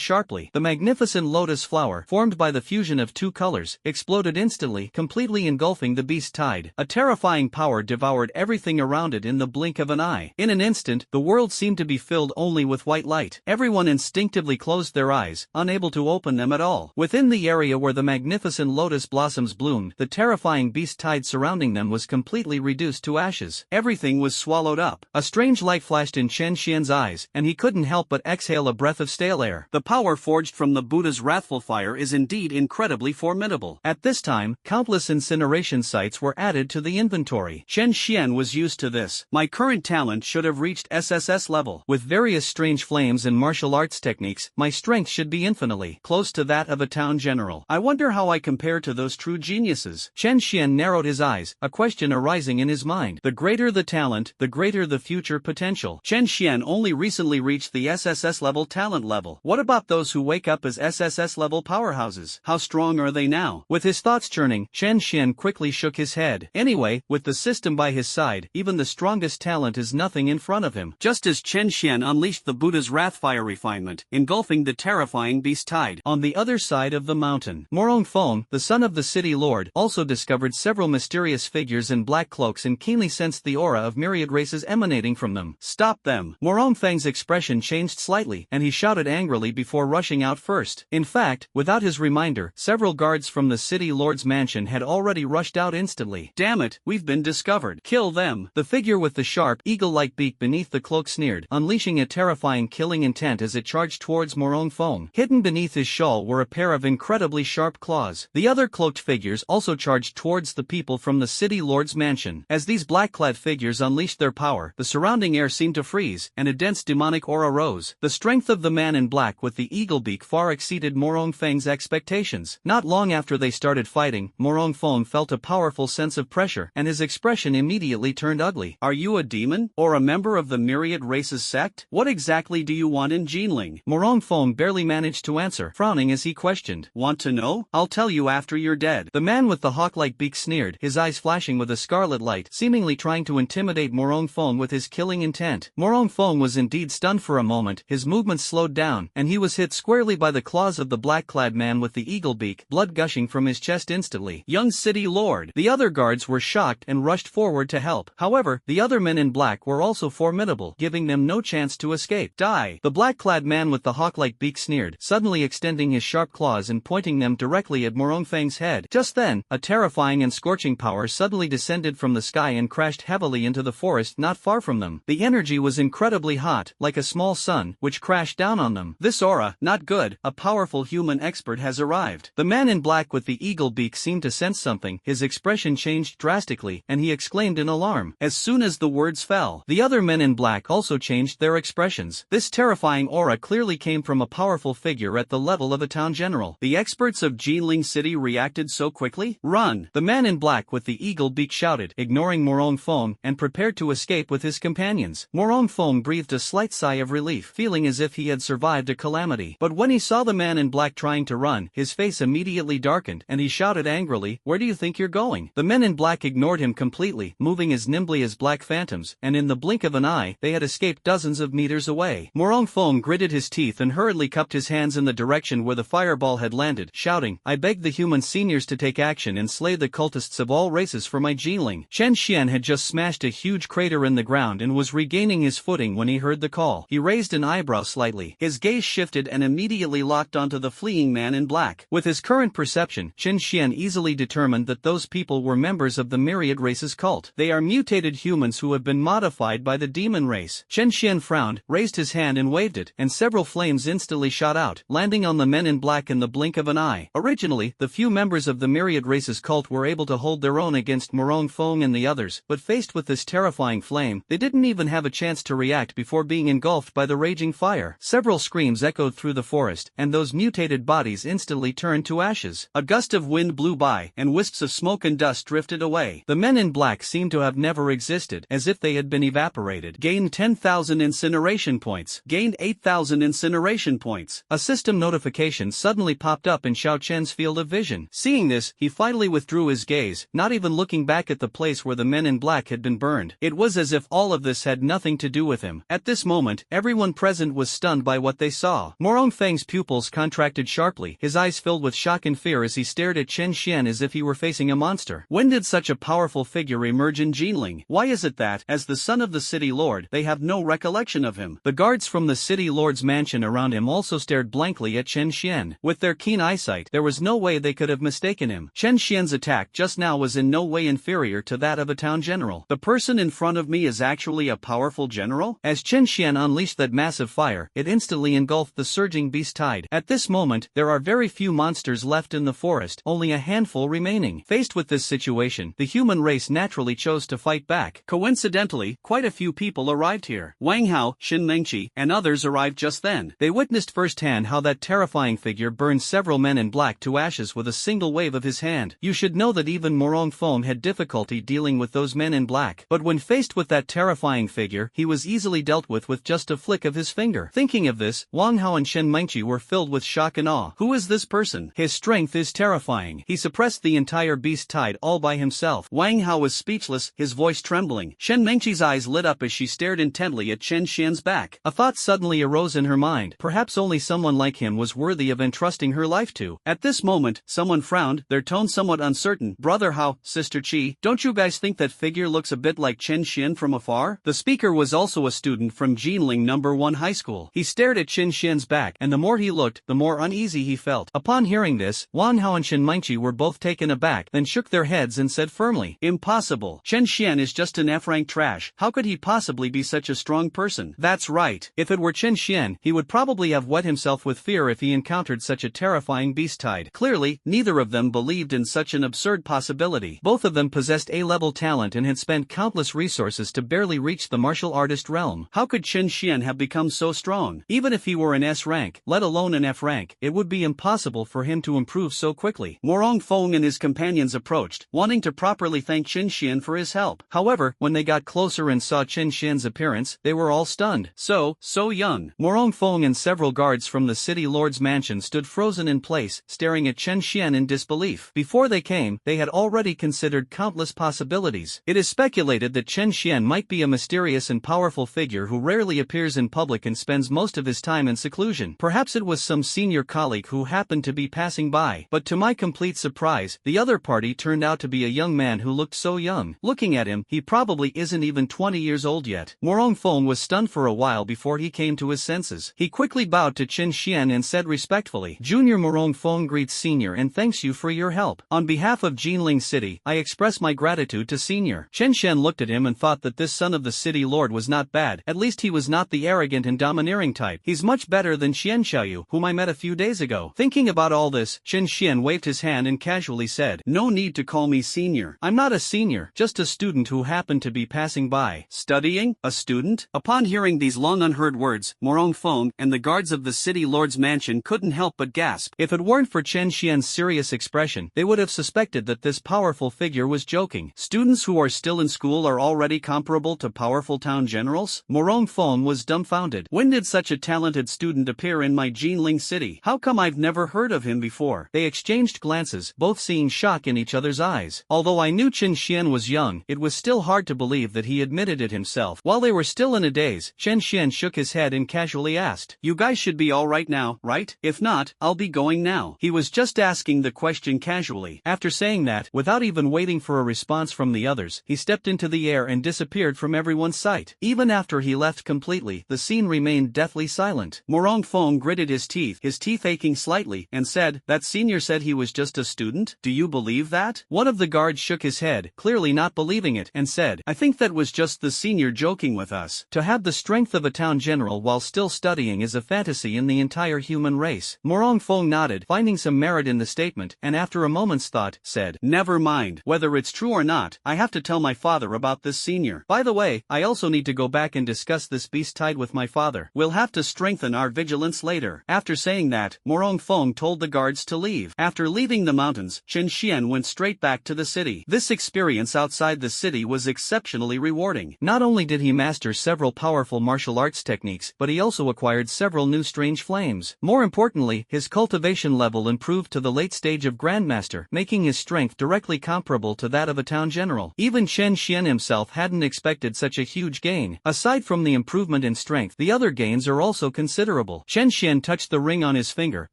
sharply. The magnificent lotus lotus flower, formed by the fusion of two colors, exploded instantly, completely engulfing the beast tide. A terrifying power devoured everything around it in the blink of an eye. In an instant, the world seemed to be filled only with white light. Everyone instinctively closed their eyes, unable to open them at all. Within the area where the magnificent lotus blossoms bloomed, the terrifying beast tide surrounding them was completely reduced to ashes. Everything was swallowed up. A strange light flashed in Chen Xian's eyes, and he couldn't help but exhale a breath of stale air. The power forged from the Buddha's wrathful fire is indeed incredibly formidable. At this time, countless incineration sites were added to the inventory. Chen Xian was used to this. My current talent should have reached SSS level. With various strange flames and martial arts techniques, my strength should be infinitely close to that of a town general. I wonder how I compare to those true geniuses. Chen Xian narrowed his eyes, a question arising in his mind. The greater the talent, the greater the future potential. Chen Xian only recently reached the SSS level talent level. What about those who wake up as SSS level powerhouses? How strong are they now? With his thoughts churning, Chen Xian quickly shook his head. Anyway, with the system by his side, even the strongest talent is nothing in front of him. Just as Chen Xian unleashed the Buddha's wrath fire refinement, engulfing the terrifying beast tide. On the other side of the mountain, Morong Feng, the son of the city lord, also discovered several mysterious figures in black cloaks and keenly sensed the aura of myriad races emanating from them. Stop them! Morong Feng's expression changed slightly, and he shouted angrily before rushing out first. In fact, without his reminder, several guards from the city lord's mansion had already rushed out instantly. Damn it, we've been discovered. Kill them! The figure with the sharp, eagle-like beak beneath the cloak sneered, unleashing a terrifying killing intent as it charged towards Morong Feng. Hidden beneath his shawl were a pair of incredibly sharp claws. The other cloaked figures also charged towards the people from the city lord's mansion. As these black-clad figures unleashed their power, the surrounding air seemed to freeze, and a dense demonic aura rose. The strength of the man in black with the eagle beak far exceeded Morong Feng's expectations. Not long after they started fighting, Morong Feng felt a powerful sense of pressure, and his expression immediately turned ugly. Are you a demon? Or a member of the Myriad races sect? What exactly do you want in Jinling? Morong Feng barely managed to answer, frowning as he questioned. Want to know? I'll tell you after you're dead. The man with the hawk-like beak sneered, his eyes flashing with a scarlet light, seemingly trying to intimidate Morong Feng with his killing intent. Morong Feng was indeed stunned for a moment, his movements slowed down, and he was hit squarely by the claws of the black-clad man with the eagle beak, blood gushing from his chest instantly. Young city lord! The other guards were shocked and rushed forward to help. However, the other men in black were also formidable, giving them no chance to escape. Die! The black-clad man with the hawk-like beak sneered, suddenly extending his sharp claws and pointing them directly at Morong Feng's head. Just then, a terrifying and scorching power suddenly descended from the sky and crashed heavily into the forest not far from them. The energy was incredibly hot, like a small sun, which crashed down on them. This aura, not good. A powerful human expert has arrived. The man in black with the eagle beak seemed to sense something, his expression changed drastically, and he exclaimed in alarm. As soon as the words fell, the other men in black also changed their expressions. This terrifying aura clearly came from a powerful figure at the level of a town general. The experts of Jinling City reacted so quickly? Run! The man in black with the eagle beak shouted, ignoring Morong Feng, and prepared to escape with his companions. Morong Feng breathed a slight sigh of relief, feeling as if he had survived a calamity. But when he saw the man in black trying to run, his face immediately darkened, and he shouted angrily, "Where do you think you're going?" The men in black ignored him completely, moving as nimbly as black phantoms, and in the blink of an eye, they had escaped dozens of meters away. Morong Feng gritted his teeth and hurriedly cupped his hands in the direction where the fireball had landed, shouting, "I beg the human seniors to take action and slay the cultists of all races for my Jinling." Chen Xian had just smashed a huge crater in the ground and was regaining his footing when he heard the call. He raised an eyebrow slightly, his gaze shifted and immediately locked onto the fleeing man in black. With his current perception, Chen Xian easily determined that those people were members of the Myriad race's cult. They are mutated humans who have been modified by the demon race. Chen Xian frowned, raised his hand and waved it, and several flames instantly shot out, landing on the men in black in the blink of an eye. Originally, the few members of the Myriad race's cult were able to hold their own against Morong Feng and the others, but faced with this terrifying flame, they didn't even have a chance to react before being engulfed by the raging fire. Several screams echoed through the forest, and those mutated bodies instantly turned to ashes. A gust of wind blew by, and wisps of smoke and dust drifted away. The men in black seemed to have never existed, as if they had been evaporated. Gained 10,000 incineration points. Gained 8,000 incineration points. A system notification suddenly popped up in Xiao Chen's field of vision. Seeing this, he finally withdrew his gaze, not even looking back at the place where the men in black had been burned. It was as if all of this had nothing to do with him. At this moment, everyone present was stunned by what they saw. Morong Feng's pupils contracted contracted sharply, his eyes filled with shock and fear as he stared at Chen Xian as if he were facing a monster. When did such a powerful figure emerge in Jinling? Why is it that, as the son of the city lord, they have no recollection of him? The guards from the city lord's mansion around him also stared blankly at Chen Xian. With their keen eyesight, there was no way they could have mistaken him. Chen Xian's attack just now was in no way inferior to that of a town general. The person in front of me is actually a powerful general? As Chen Xian unleashed that massive fire, it instantly engulfed the surging beast tide. At this moment, there are very few monsters left in the forest, only a handful remaining. Faced with this situation, the human race naturally chose to fight back. Coincidentally, quite a few people arrived here. Wang Hao, Xin Mengqi, and others arrived just then. They witnessed firsthand how that terrifying figure burned several men in black to ashes with a single wave of his hand. You should know that even Morong Feng had difficulty dealing with those men in black, but when faced with that terrifying figure, he was easily dealt with just a flick of his finger. Thinking of this, Wang Hao and Shen Mengqi were filled with shock and awe. Who is this person? His strength is terrifying. He suppressed the entire beast tide all by himself. Wang Hao was speechless, his voice trembling. Shen Mengqi's eyes lit up as she stared intently at Chen Xian's back. A thought suddenly arose in her mind. Perhaps only someone like him was worthy of entrusting her life to. At this moment, someone frowned, their tone somewhat uncertain. Brother Hao, Sister Qi, don't you guys think that figure looks a bit like Chen Xian from afar? The speaker was also a student from Jinling No. 1 High School. He stared at Chen Xian's back, and the more he looked, the more uneasy he felt. Upon hearing this, Wang Hao and Shen Mengqi were both taken aback, then shook their heads and said firmly, "Impossible. Chen Xian is just an F-rank trash. How could he possibly be such a strong person?" That's right. If it were Chen Xian, he would probably have wet himself with fear if he encountered such a terrifying beast tide. Clearly, neither of them believed in such an absurd possibility. Both of them possessed A-level talent and had spent countless resources to barely reach the martial artist realm. How could Chen Xian have become so strong? Even if he were an S rank, let alone an F rank, it would be impossible for him to improve so quickly. Morong Feng and his companions approached, wanting to properly thank Chen Xian for his help. However, when they got closer and saw Chen Xian's appearance, they were all stunned. So young. Morong Feng and several guards from the city lord's mansion stood frozen in place, staring at Chen Xian in disbelief. Before they came, they had already considered countless possibilities. It is speculated that Chen Xian might be a mysterious and powerful figure who rarely appears in public and spends most of his time in seclusion. Perhaps it was some senior colleague who happened to be passing by. But to my complete surprise, the other party turned out to be a young man who looked so young. Looking at him, he probably isn't even 20 years old yet. Morong Feng was stunned for a while before he came to his senses. He quickly bowed to Chen Xian and said respectfully, "Junior Morong Feng greets Senior and thanks you for your help. On behalf of Jinling City, I express my gratitude to Senior." Chen Xian looked at him and thought that this son of the city lord was not bad. At least he was not the arrogant and domineering type. He's much better than Xian Xiaoyu, whom I met a few days ago. Thinking about all this, Chen Xian waved his hand and casually said, "No need to call me senior. I'm not a senior, just a student who happened to be passing by." Studying? A student? Upon hearing these long unheard words, Morong Feng and the guards of the city lord's mansion couldn't help but gasp. If it weren't for Chen Xian's serious expression, they would have suspected that this powerful figure was joking. Students who are still in school are already comparable to powerful town generals? Morong Feng was dumbfounded. When did such a talented student appear in my Jinling city? How come I've never heard of him before? They exchanged glances, both seeing shock in each other's eyes. Although I knew Chen Xian was young, it was still hard to believe that he admitted it himself. While they were still in a daze, Chen Xian shook his head and casually asked, "You guys should be alright now, right? If not, I'll be going now." He was just asking the question casually. After saying that, without even waiting for a response from the others, he stepped into the air and disappeared from everyone's sight. Even after he left completely, the scene remained deathly silent. Morong Feng gritted his teeth aching slightly, and said, "That senior said he was just a student? Do you believe that?" One of the guards shook his head, clearly not believing it, and said, "I think that was just the senior joking with us. To have the strength of a town general while still studying is a fantasy in the entire human race." Morong Feng nodded, finding some merit in the statement, and after a moment's thought, said, "Never mind. Whether it's true or not, I have to tell my father about this senior. By the way, I also need to go back and discuss this beast tide with my father. We'll have to strengthen our vigilance later." After saying that, Morong Feng told the guards to leave. After leaving the mountains, Chen Xian went straight back to the city. This experience outside the city was exceptionally rewarding. Not only did he master several powerful martial arts techniques, but he also acquired several new strange flames. More importantly, his cultivation level improved to the late stage of Grandmaster, making his strength directly comparable to that of a town general. Even Chen Xian himself hadn't expected such a huge gain. Aside from the improvement in strength, the other gains are also considerable. Chen Xian touched the ring ring on his finger,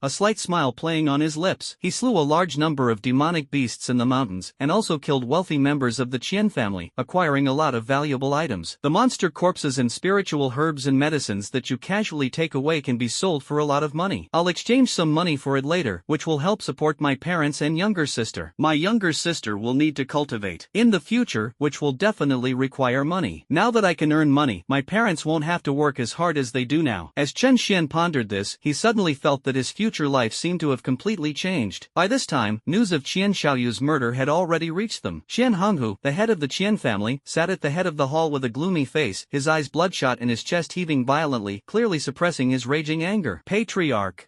a slight smile playing on his lips. He slew a large number of demonic beasts in the mountains, and also killed wealthy members of the Qian family, acquiring a lot of valuable items. The monster corpses and spiritual herbs and medicines that you casually take away can be sold for a lot of money. I'll exchange some money for it later, which will help support my parents and younger sister. My younger sister will need to cultivate in the future, which will definitely require money. Now that I can earn money, my parents won't have to work as hard as they do now. As Chen Xian pondered this, he suddenly felt that his future life seemed to have completely changed. By this time, news of Qian Xiaoyu's murder had already reached them. Qian Honghu, the head of the Qian family, sat at the head of the hall with a gloomy face, his eyes bloodshot and his chest heaving violently, clearly suppressing his raging anger. Patriarch,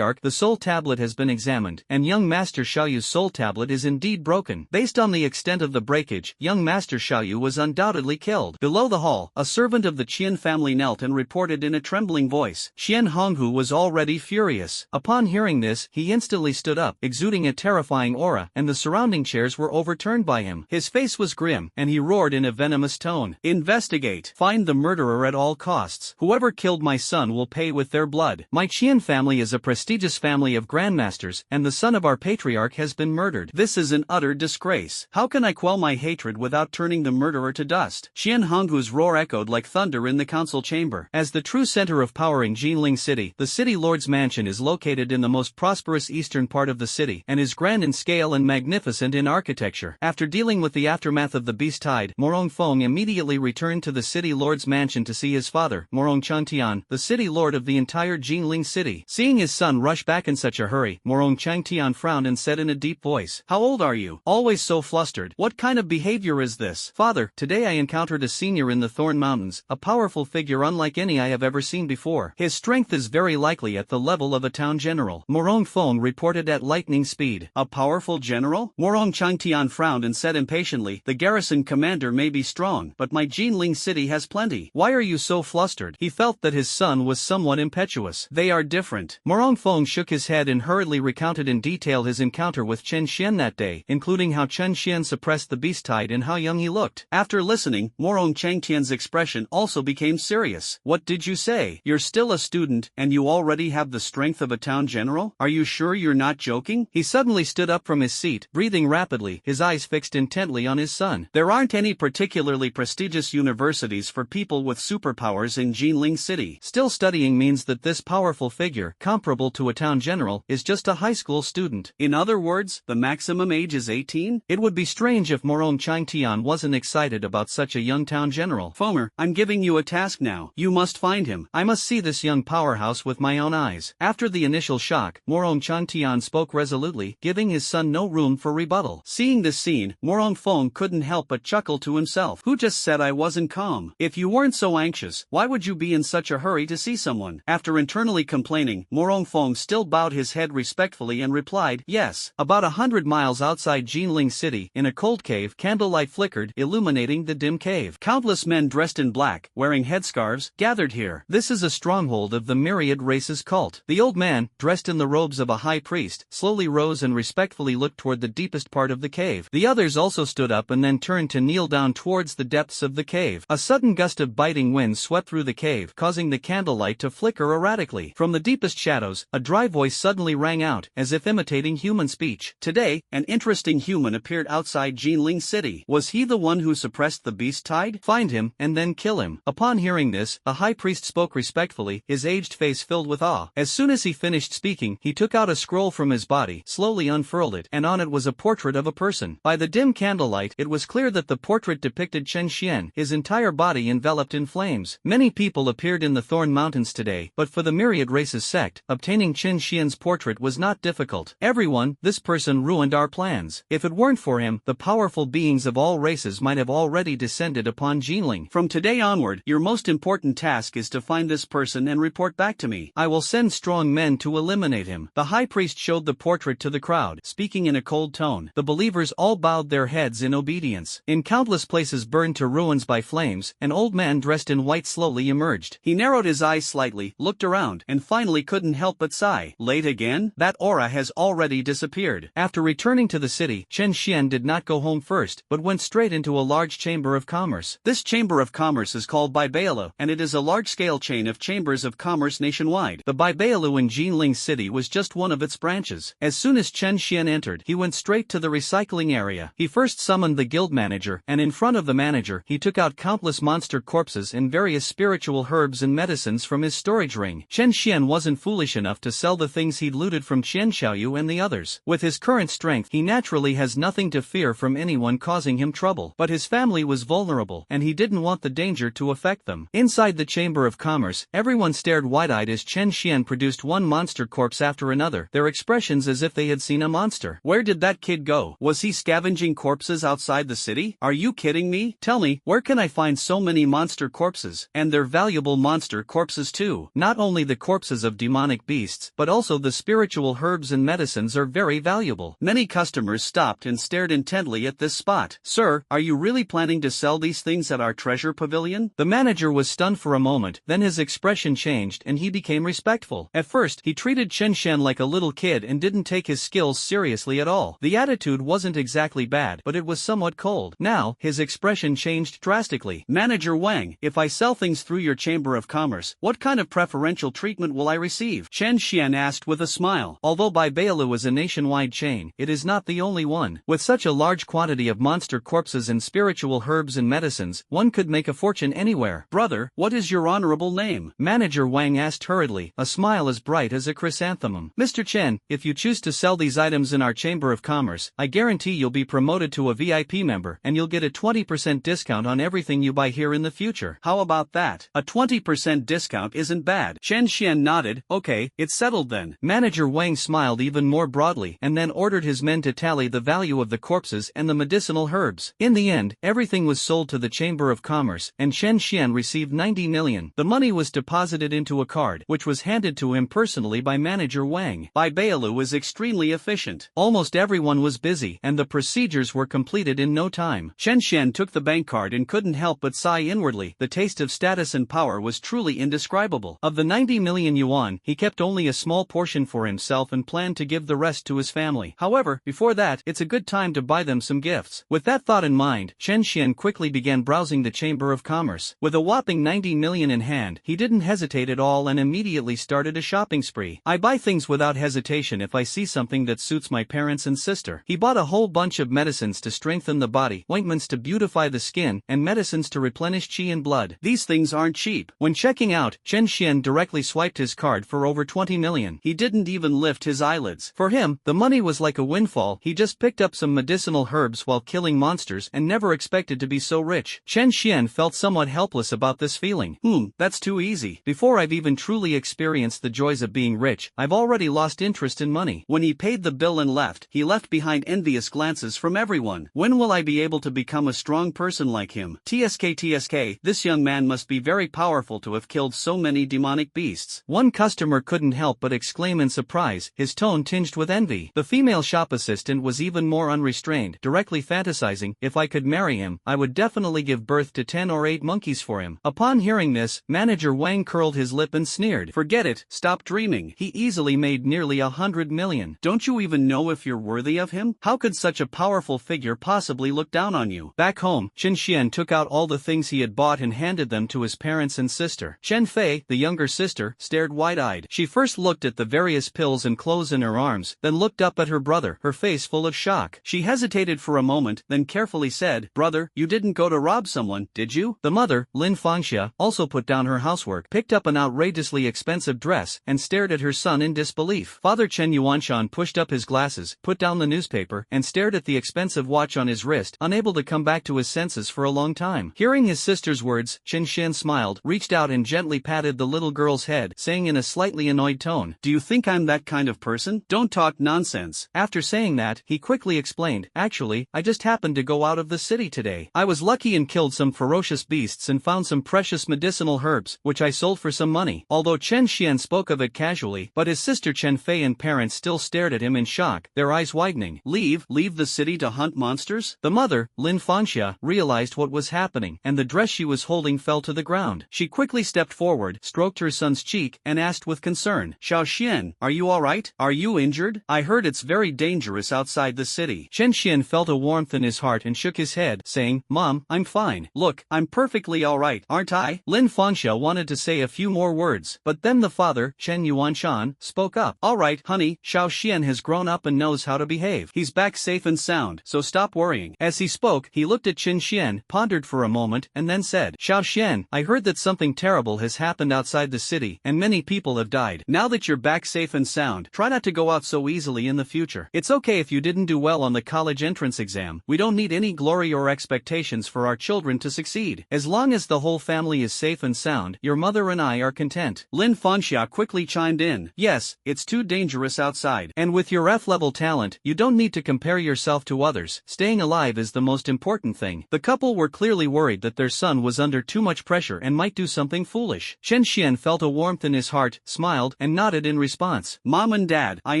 the soul tablet has been examined, and young Master Xiaoyu's soul tablet is indeed broken. Based on the extent of the breakage, young Master Xiaoyu was undoubtedly killed. Below the hall, a servant of the Qian family knelt and reported in a trembling voice. Qian Honghu was already furious. Upon hearing this, he instantly stood up, exuding a terrifying aura, and the surrounding chairs were overturned by him. His face was grim, and he roared in a venomous tone. Investigate. Find the murderer at all costs. Whoever killed my son will pay with their blood. My Qian family is a prestigious family of grandmasters, and the son of our patriarch has been murdered. This is an utter disgrace. How can I quell my hatred without turning the murderer to dust? Qian Honghu's roar echoed like thunder in the council chamber. As the true center of power in Jinling City, the city lord's mansion is located in the most prosperous eastern part of the city, and is grand in scale and magnificent in architecture. After dealing with the aftermath of the beast tide, Morong Feng immediately returned to the city lord's mansion to see his father, Morong Changtian, the city lord of the entire Jinling City. Seeing his son rush back in such a hurry, Morong Changtian frowned and said in a deep voice, "How old are you? Always so flustered. What kind of behavior is this?" "Father, today I encountered a senior in the Thorn Mountains, a powerful figure unlike any I have ever seen before. His strength is very likely at the level of a town general," Morong Feng reported at lightning speed. A powerful general? Morong Changtian frowned and said impatiently, "The garrison commander may be strong, but my Jinling City has plenty." "Why are you so flustered?" He felt that his son was somewhat impetuous. "They are different." Morong Feng shook his head and hurriedly recounted in detail his encounter with Chen Xian that day, including how Chen Xian suppressed the beast tide and how young he looked. After listening, Morong Changtian's expression also became serious. "What did you say? You're still a student, and you already have the strength of a town general? Are you sure you're not joking?" He suddenly stood up from his seat, breathing rapidly, his eyes fixed intently on his son. "There aren't any particularly prestigious universities for people with superpowers in Jinling City. Still studying means that this powerful figure, comparable to a town general, is just a high school student." In other words, the maximum age is 18? It would be strange if Morong Changtian wasn't excited about such a young town general. "Fomer, I'm giving you a task now. You must find him. I must see this young powerhouse with my own eyes." After the initial shock, Morong Changtian spoke resolutely, giving his son no room for rebuttal. Seeing this scene, Morong Feng couldn't help but chuckle to himself. "Who just said I wasn't calm? If you weren't so anxious, why would you be in such a hurry to see someone?" After internally complaining, Morong Feng still bowed his head respectfully and replied, "Yes." About 100 miles outside Jinling City, in a cold cave, candlelight flickered, illuminating the dim cave. Countless men dressed in black, wearing headscarves, gathered here. This is a stronghold of the Myriad race's cult. The old man, dressed in the robes of a high priest, slowly rose and respectfully looked toward the deepest part of the cave. The others also stood up and then turned to kneel down towards the depths of the cave. A sudden gust of biting wind swept through the cave, causing the candlelight to flicker erratically. From the deepest shadows, a dry voice suddenly rang out, as if imitating human speech. Today, an interesting human appeared outside Jinling City. Was he the one who suppressed the beast tide? Find him, and then kill him. Upon hearing this, the high priest spoke respectfully, his aged face filled with awe. As soon as he finished speaking, he took out a scroll from his body, slowly unfurled it, and on it was a portrait of a person. By the dim candlelight, it was clear that the portrait depicted Chen Xian, his entire body enveloped in flames. Many people appeared in the Thorn Mountains today, but for the Myriad race's sect, obtaining Chen Xian's portrait was not difficult. Everyone, this person ruined our plans. If it weren't for him, the powerful beings of all races might have already descended upon Jinling. From today onward, your most important task is to find this person and report back to me. I will send strong men to eliminate him. The high priest showed the portrait to the crowd, speaking in a cold tone. The believers all bowed their heads in obedience. In countless places burned to ruins by flames, an old man dressed in white slowly emerged. He narrowed his eyes slightly, looked around, and finally couldn't help but sigh. Late again? That aura has already disappeared. After returning to the city, Chen Xian did not go home first, but went straight into a large chamber of commerce. This chamber of commerce is called Baibaola, and it is a large-scale chain of chambers of commerce nationwide. The Baibaola Bailu in Jinling City was just one of its branches. As soon as Chen Xian entered, he went straight to the recycling area. He first summoned the guild manager, and in front of the manager, he took out countless monster corpses and various spiritual herbs and medicines from his storage ring. Chen Xian wasn't foolish enough to sell the things he'd looted from Qian Xiaoyu and the others. With his current strength, he naturally has nothing to fear from anyone causing him trouble. But his family was vulnerable, and he didn't want the danger to affect them. Inside the Chamber of Commerce, everyone stared wide-eyed as Chen Xian produced one monster corpse after another, their expressions as if they had seen a monster. Where did that kid go? Was he scavenging corpses outside the city? Are you kidding me? Tell me, where can I find so many monster corpses? And they're valuable monster corpses too. Not only the corpses of demonic beasts, but also the spiritual herbs and medicines are very valuable. Many customers stopped and stared intently at this spot. Sir, are you really planning to sell these things at our treasure pavilion? The manager was stunned for a moment, then his expression changed and he became respectful. At first, he treated Chen Xian like a little kid and didn't take his skills seriously at all. The attitude wasn't exactly bad, but it was somewhat cold. Now, his expression changed drastically. Manager Wang, if I sell things through your Chamber of Commerce, what kind of preferential treatment will I receive? Chen Xian asked with a smile. Although Bai Bailu is a nationwide chain, it is not the only one. With such a large quantity of monster corpses and spiritual herbs and medicines, one could make a fortune anywhere. Brother, what is your honorable name? Manager Wang asked hurriedly, a smile as bright as a chrysanthemum. Mr. Chen, if you choose to sell these items in our Chamber of Commerce, I guarantee you'll be promoted to a VIP member and you'll get a 20% discount on everything you buy here in the future. How about that? A 20% discount isn't bad. Chen Xian nodded. Okay, it's settled then. Manager Wang smiled even more broadly and then ordered his men to tally the value of the corpses and the medicinal herbs. In the end, everything was sold to the Chamber of Commerce and Chen Xian received 90 million. The money was deposited into a card, which was handed to him personally by Manager Wang. Bai Bailu was extremely efficient. Almost everyone was busy and the procedures were completed in no time. Chen Xian took the bank card and couldn't help but sigh inwardly. The taste of status and power was truly indescribable. Of the 90 million yuan, he kept only a small portion for himself and planned to give the rest to his family. However, before that, it's a good time to buy them some gifts. With that thought in mind, Chen Xian quickly began browsing the Chamber of Commerce. With a whopping 90 million in hand, he didn't hesitate at all and immediately started a shopping spree. I buy things without hesitation if I see something that suits my parents and sister. He bought a whole bunch of medicines to strengthen the body, ointments to beautify the skin, and medicines to replenish qi and blood. These things aren't cheap. When checking out, Chen Xian directly swiped his card for over 20 million. He didn't even lift his eyelids. For him, the money was like a windfall. He just picked up some medicinal herbs while killing monsters and never expected to be so rich. Chen Xian felt somewhat helpless about this feeling. That's too easy. Before I've even truly experienced the joys of being rich, I've already lost interest in money. When he paid the bill and left, he left behind envious glances from everyone. When will I be able to become a strong person like him? TSK, this young man must be very powerful to have killed so many demonic beasts. One customer couldn't help but exclaim in surprise, his tone tinged with envy. The female shop assistant was even more unrestrained, directly fantasizing, if I could marry him, I would definitely give birth to 10 or 8 monkeys for him. Upon hearing this, Manager Wang curled his lip and sneered. Forget it, stop dreaming. He easily made nearly 100 million. Don't you even know if you're worthy of him? How could such a powerful figure possibly look down on you? Back home, Chen Xian took out all the things he had bought and handed them to his parents and sister. Chen Fei, the younger sister, stared wide-eyed. She first looked at the various pills and clothes in her arms, then looked up at her brother, her face full of shock. She hesitated for a moment, then carefully said, "Brother, you didn't go to rob someone, did you?" The mother, Lin Fangxia, also put down her housework, picked up an outrageously expensive dress, and stared at her son in disbelief. Father Chen Yuanshan pushed up his glasses, put down the newspaper, and stared at the expensive watch on his wrist, unable to come back to his senses for a long time. Hearing his sister's words, Chen Xian smiled, reached out and gently patted the little girl's head, saying in a slightly annoyed tone, "Do you think I'm that kind of person? Don't talk nonsense." After saying that, he quickly explained, "Actually, I just happened to go out of the city today. I was lucky and killed some ferocious beasts and found some precious medicinal herbs, which I sold for some money." Although Chen Xian spoke of it casually, but his sister Chen Fei and parents still stared at him in shock, their eyes widening. Leave the city to hunt monsters? The mother, Lin Fangxia, realized what was happening, and the dress she was holding fell to the ground. She quickly stepped forward, stroked her son's cheek, and asked with concern, "Xiao Xian, are you alright? Are you injured? I heard it's very dangerous outside the city." Chen Xian felt a warmth in his heart and shook his head, saying, "Mom, I'm fine. Look, I'm perfectly alright, aren't I?" Lin Fangxia wanted to say a few more words, but then the father mother, Chen Yuanshan, spoke up. Alright, honey, Xiao Xian has grown up and knows how to behave. He's back safe and sound, so stop worrying. As he spoke, he looked at Qin Xian, pondered for a moment, and then said, Xiao Xian, I heard that something terrible has happened outside the city, and many people have died. Now that you're back safe and sound, try not to go out so easily in the future. It's okay if you didn't do well on the college entrance exam. We don't need any glory or expectations for our children to succeed. As long as the whole family is safe and sound, your mother and I are content. Lin Fangxia quickly chimed in. Yes, it's too dangerous outside. And with your F-level talent, you don't need to compare yourself to others. Staying alive is the most important thing. The couple were clearly worried that their son was under too much pressure and might do something foolish. Chen Xian felt a warmth in his heart, smiled, and nodded in response. Mom and Dad, I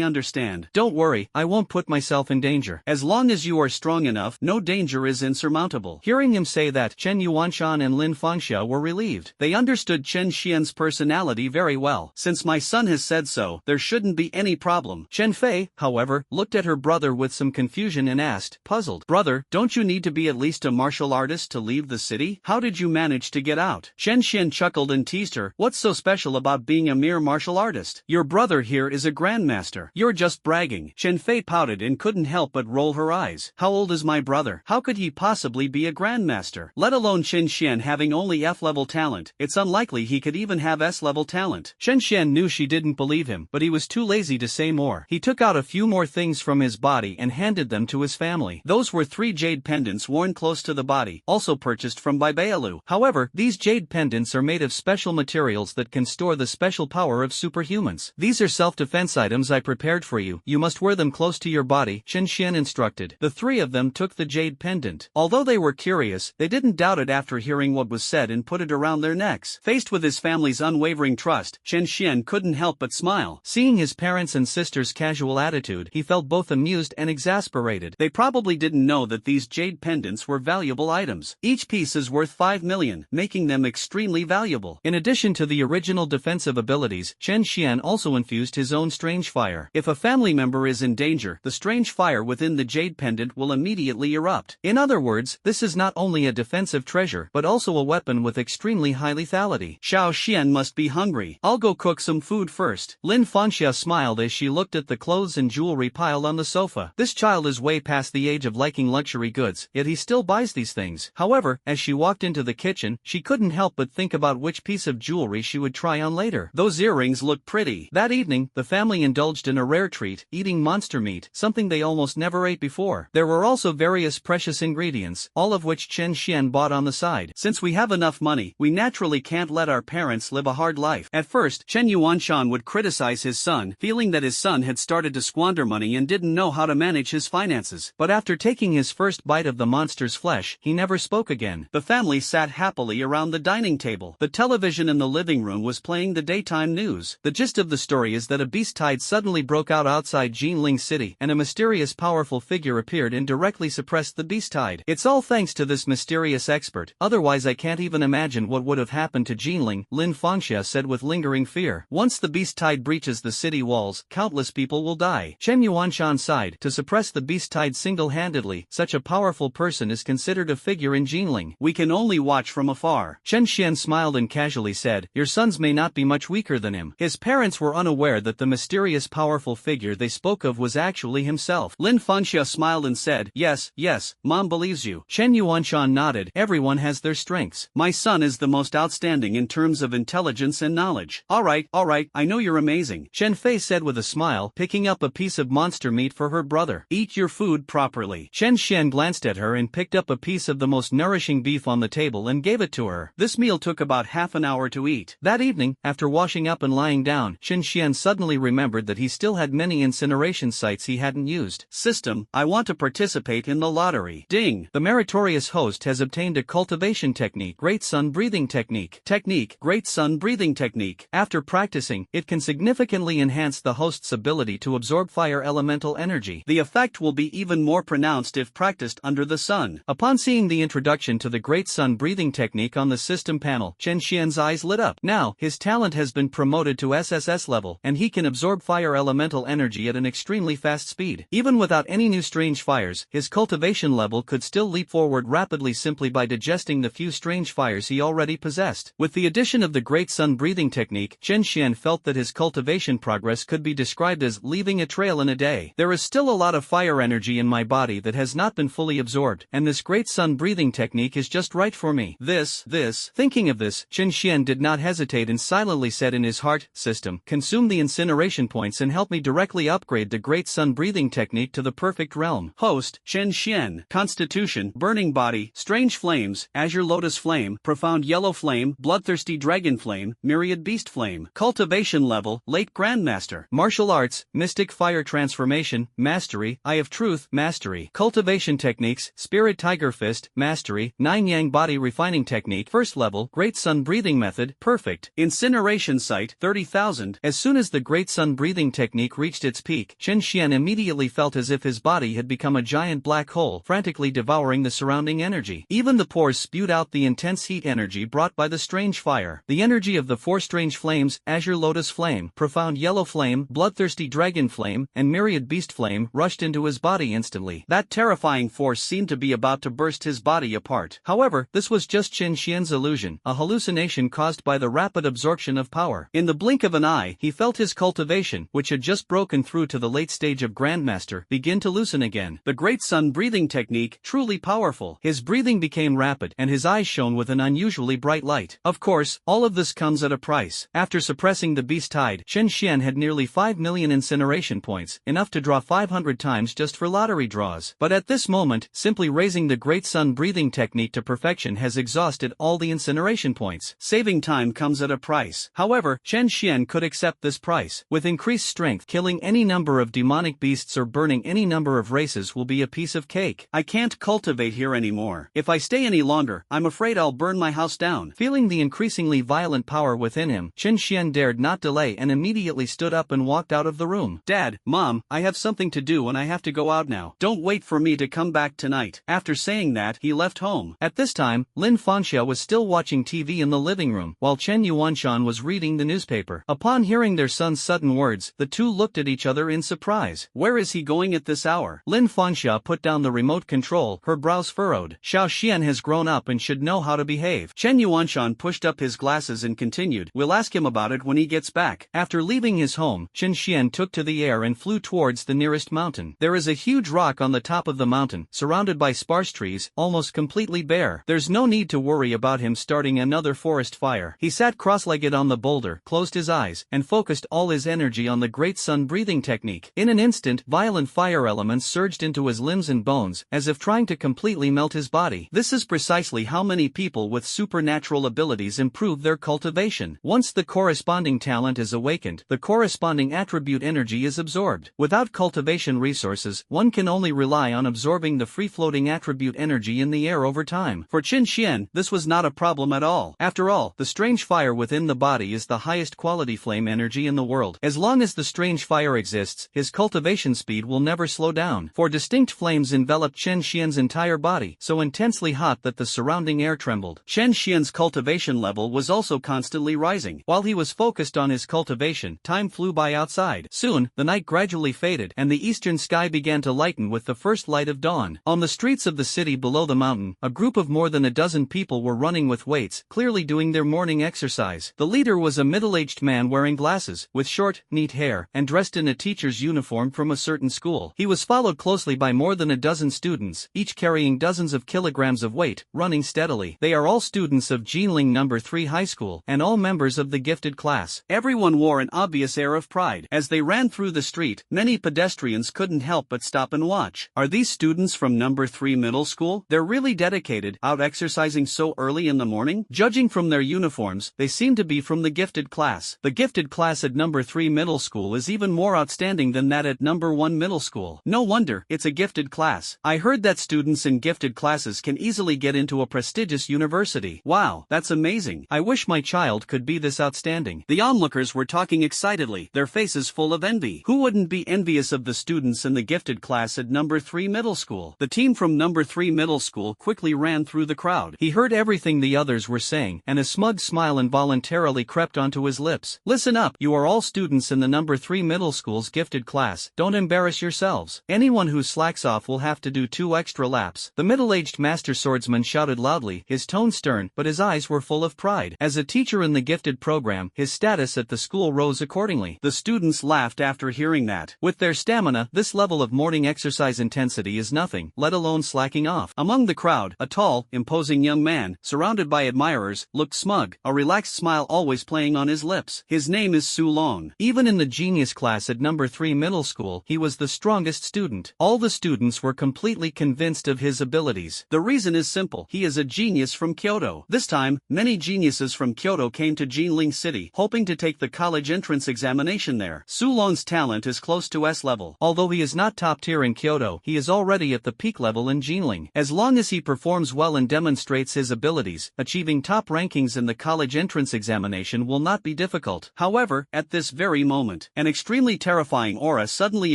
understand. Don't worry, I won't put myself in danger. As long as you are strong enough, no danger is insurmountable. Hearing him say that, Chen Yuanshan and Lin Fangxia were relieved. They understood Chen Xian's personality very well. Since my son has said so, there shouldn't be any problem. Chen Fei, however, looked at her brother with some confusion and asked, puzzled, Brother, don't you need to be at least a martial artist to leave the city? How did you manage to get out? Chen Xian chuckled and teased her. What's so special about being a mere martial artist? Your brother here is a grandmaster. You're just bragging. Chen Fei pouted and couldn't help but roll her eyes. How old is my brother? How could he possibly be a grandmaster? Let alone Chen Xian having only F-level talent. It's unlikely he could even have S-level talent. Chen Xian knew she didn't believe him, but he was too lazy to say more. He took out a few more things from his body and handed them to his family. Those were 3 jade pendants worn close to the body, also purchased from Baibaolu. However, these jade pendants are made of special materials that can store the special power of superhumans. These are self-defense items I prepared for you. You must wear them close to your body, Chen Xian instructed. The 3 of them took the jade pendant. Although they were curious, they didn't doubt it after hearing what was said and put it around their necks. Faced with his family's unwavering trust, Chen Xian couldn't help but smile. Seeing his parents' and sister's casual attitude, he felt both amused and exasperated. They probably didn't know that these jade pendants were valuable items. Each piece is worth 5 million, making them extremely valuable. In addition to the original defensive abilities, Chen Xian also infused his own strange fire. If a family member is in danger, the strange fire within the jade pendant will immediately erupt. In other words, this is not only a defensive treasure, but also a weapon with extremely high lethality. Xiao Xian must be hungry. I'll go cook some food first. Lin Fangxia smiled as she looked at the clothes and jewelry piled on the sofa. This child is way past the age of liking luxury goods, yet he still buys these things. However, as she walked into the kitchen, she couldn't help but think about which piece of jewelry she would try on later. Those earrings look pretty. That evening, the family indulged in a rare treat, eating monster meat, something they almost never ate before. There were also various precious ingredients, all of which Chen Xian bought on the side. Since we have enough money, we naturally can't let our parents live a hard life. At first, Chen Yuanshan would criticize his son, feeling that his son had started to squander money and didn't know how to manage his finances. But after taking his first bite of the monster's flesh, he never spoke again. The family sat happily around the dining table. The television in the living room was playing the daytime news. The gist of the story is that a beast tide suddenly broke out outside Jinling City, and a mysterious powerful figure appeared and directly suppressed the beast tide. It's all thanks to this mysterious expert, otherwise I can't even imagine what would have happened to Jinling, Lin Fangxia said with lingering fear. Once the beast tide breaches the city walls, countless people will die. Chen Yuanshan sighed. To suppress the beast tide single-handedly, such a powerful person is considered a figure in Jinling. We can only watch from afar. Chen Xian smiled and casually said, your sons may not be much weaker than him. His parents were unaware that the mysterious powerful figure they spoke of was actually himself. Lin Fangxia smiled and said, yes, Mom believes you. Chen Yuanshan nodded. Everyone has their strengths. My son is the most outstanding in terms of intelligence and knowledge. Alright, I know you're amazing, Chen Fei said with a smile, picking up a piece of monster meat for her brother. Eat your food properly. Chen Xian glanced at her and picked up a piece of the most nourishing beef on the table and gave it to her. This meal took about half an hour to eat. That evening, after washing up and lying down, Chen Xian suddenly remembered that he still had many incineration sites he hadn't used. System, I want to participate in the lottery. Ding! The meritorious host has obtained a cultivation technique, Great Sun Breathing Technique. Technique, Great Sun Breathing Technique. After practicing, it can significantly enhance the host's ability to absorb fire elemental energy. The effect will be even more pronounced if practiced under the sun. Upon seeing the introduction to the Great Sun Breathing Technique on the system panel, Chen Xian's eyes lit up. Now, his talent has been promoted to SSS level, and he can absorb fire elemental energy at an extremely fast speed. Even without any new strange fires, his cultivation level could still leap forward rapidly simply by digesting the few strange fires he already possessed. With the addition of the Great Sun Breathing Technique, Chen Chen Xian felt that his cultivation progress could be described as leaving a trail in a day. There is still a lot of fire energy in my body that has not been fully absorbed, and this great sun breathing technique is just right for me. Thinking of this, Chen Xian did not hesitate and silently said in his heart, "System, consume the incineration points and help me directly upgrade the great sun breathing technique to the perfect realm." Host, Chen Xian. Constitution, burning body, strange flames, azure lotus flame, profound yellow flame, bloodthirsty dragon flame, myriad beast flame. Cultivation level, late grandmaster. Martial arts, mystic fire transformation, mastery, eye of truth, mastery. Cultivation techniques, spirit tiger fist, mastery, 9 yang body refining technique, first level, great sun breathing method, perfect. Incineration site, 30,000. As soon as the great sun breathing technique reached its peak, Chen Xian immediately felt as if his body had become a giant black hole, frantically devouring the surrounding energy. Even the pores spewed out the intense heat energy brought by the strange fire. The energy of the 4 strange flames, azure lotus flame, profound yellow flame, bloodthirsty dragon flame, and myriad beast flame, rushed into his body instantly. That terrifying force seemed to be about to burst his body apart. However, this was just Chen Xian's illusion, a hallucination caused by the rapid absorption of power. In the blink of an eye, He felt his cultivation, which had just broken through to the late stage of Grandmaster, begin to loosen again. the great sun breathing technique, truly powerful. His breathing became rapid, and his eyes shone with an unusually bright light. Of course, all of this comes at a price. After suppressing the beast tide, Chen Xian had nearly 5 million incineration points, enough to draw 500 times just for lottery draws. But at this moment, simply raising the great sun breathing technique to perfection has exhausted all the incineration points. Saving time comes at a price. However, Chen Xian could accept this price. With increased strength, killing any number of demonic beasts or burning any number of races will be a piece of cake. I can't cultivate here anymore. If I stay any longer, I'm afraid I'll burn my house down. Feeling the increasingly violent power within him, Chen Xian dared not delay and immediately stood up and walked out of the room. Dad, Mom, I have something to do and I have to go out now. Don't wait for me to come back tonight. After saying that, he left home. At this time, Lin Fangxia was still watching TV in the living room, while Chen Yuanshan was reading the newspaper. Upon hearing their son's sudden words, the two looked at each other in surprise. Where is he going at this hour? Lin Fangxia put down the remote control, her brows furrowed. Xiao Xian has grown up and should know how to behave. Chen Yuanshan pushed up his glasses and continued, we'll ask him about it when he gets back. After leaving his home, Chen Xian took to the air and flew towards the nearest mountain. There is a huge rock on the top of the mountain, surrounded by sparse trees, almost completely bare. There's no need to worry about him starting another forest fire. He sat cross-legged on the boulder, closed his eyes, and focused all his energy on the great sun breathing technique. In an instant, violent fire elements surged into his limbs and bones, as if trying to completely melt his body. This is precisely how many people with supernatural abilities improve their cultivation. Once the corresponding talent is awakened, the corresponding attribute energy is absorbed. Without cultivation resources, one can only rely on absorbing the free-floating attribute energy in the air over time. For Chen Xian, this was not a problem at all. After all, the strange fire within the body is the highest quality flame energy in the world. As long as the strange fire exists, his cultivation speed will never slow down. For distinct flames enveloped Chen Xian's entire body, so intensely hot that the surrounding air trembled. Chen Xian's cultivation level was also constantly rising. While he was focused on his cultivation, time flew by outside. Soon, the night gradually faded, and the eastern sky began to lighten with the first light of dawn. On the streets of the city below the mountain, a group of more than a dozen people were running with weights, clearly doing their morning exercise. The leader was a middle-aged man wearing glasses, with short, neat hair, and dressed in a teacher's uniform from a certain school. He was followed closely by more than a dozen students, each carrying dozens of kilograms of weight, running steadily. They are all students of Jinling No. 3 High School, and all members of the gifted class. Everyone wore an obvious air of pride. As they ran through the street, many pedestrians couldn't help but stop and watch. Are these students from No. 3 Middle School? They're really dedicated, out exercising so early in the morning? Judging from their uniforms, they seem to be from the gifted class. The gifted class at No. 3 Middle School is even more outstanding than that at No. 1 Middle School. No wonder, it's a gifted class. I heard that students in gifted classes can easily get into a prestigious university. Wow, that's amazing. I wish my child could be this outstanding. The onlookers were talking excitedly, their faces full of envy. Who wouldn't be envious of the students in the gifted class at No. 3 Middle School? The team from No. 3 Middle School quickly ran through the crowd. He heard everything the others were saying, and a smug smile involuntarily crept onto his lips. Listen up, you are all students in the No. 3 Middle School's gifted class. Don't embarrass yourselves. Anyone who slacks off will have to do 2 extra laps. The middle-aged master swordsman shouted loudly, his tone stern, but his eyes were full of pride. As a teacher in the gifted program, exam, his status at the school rose accordingly. The students laughed after hearing that. With their stamina, this level of morning exercise intensity is nothing, let alone slacking off. Among the crowd, a tall, imposing young man, surrounded by admirers, looked smug, a relaxed smile always playing on his lips. His name is Su Long. Even in the genius class at number 3 middle school, he was the strongest student. All the students were completely convinced of his abilities. The reason is simple. He is a genius from Kyoto. This time, many geniuses from Kyoto came to Jinling City, hoping to take the college entrance examination there. Su Long's talent is close to S level. Although he is not top tier in Kyoto, he is already at the peak level in Jinling. As long as he performs well and demonstrates his abilities, achieving top rankings in the college entrance examination will not be difficult. However, at this very moment, an extremely terrifying aura suddenly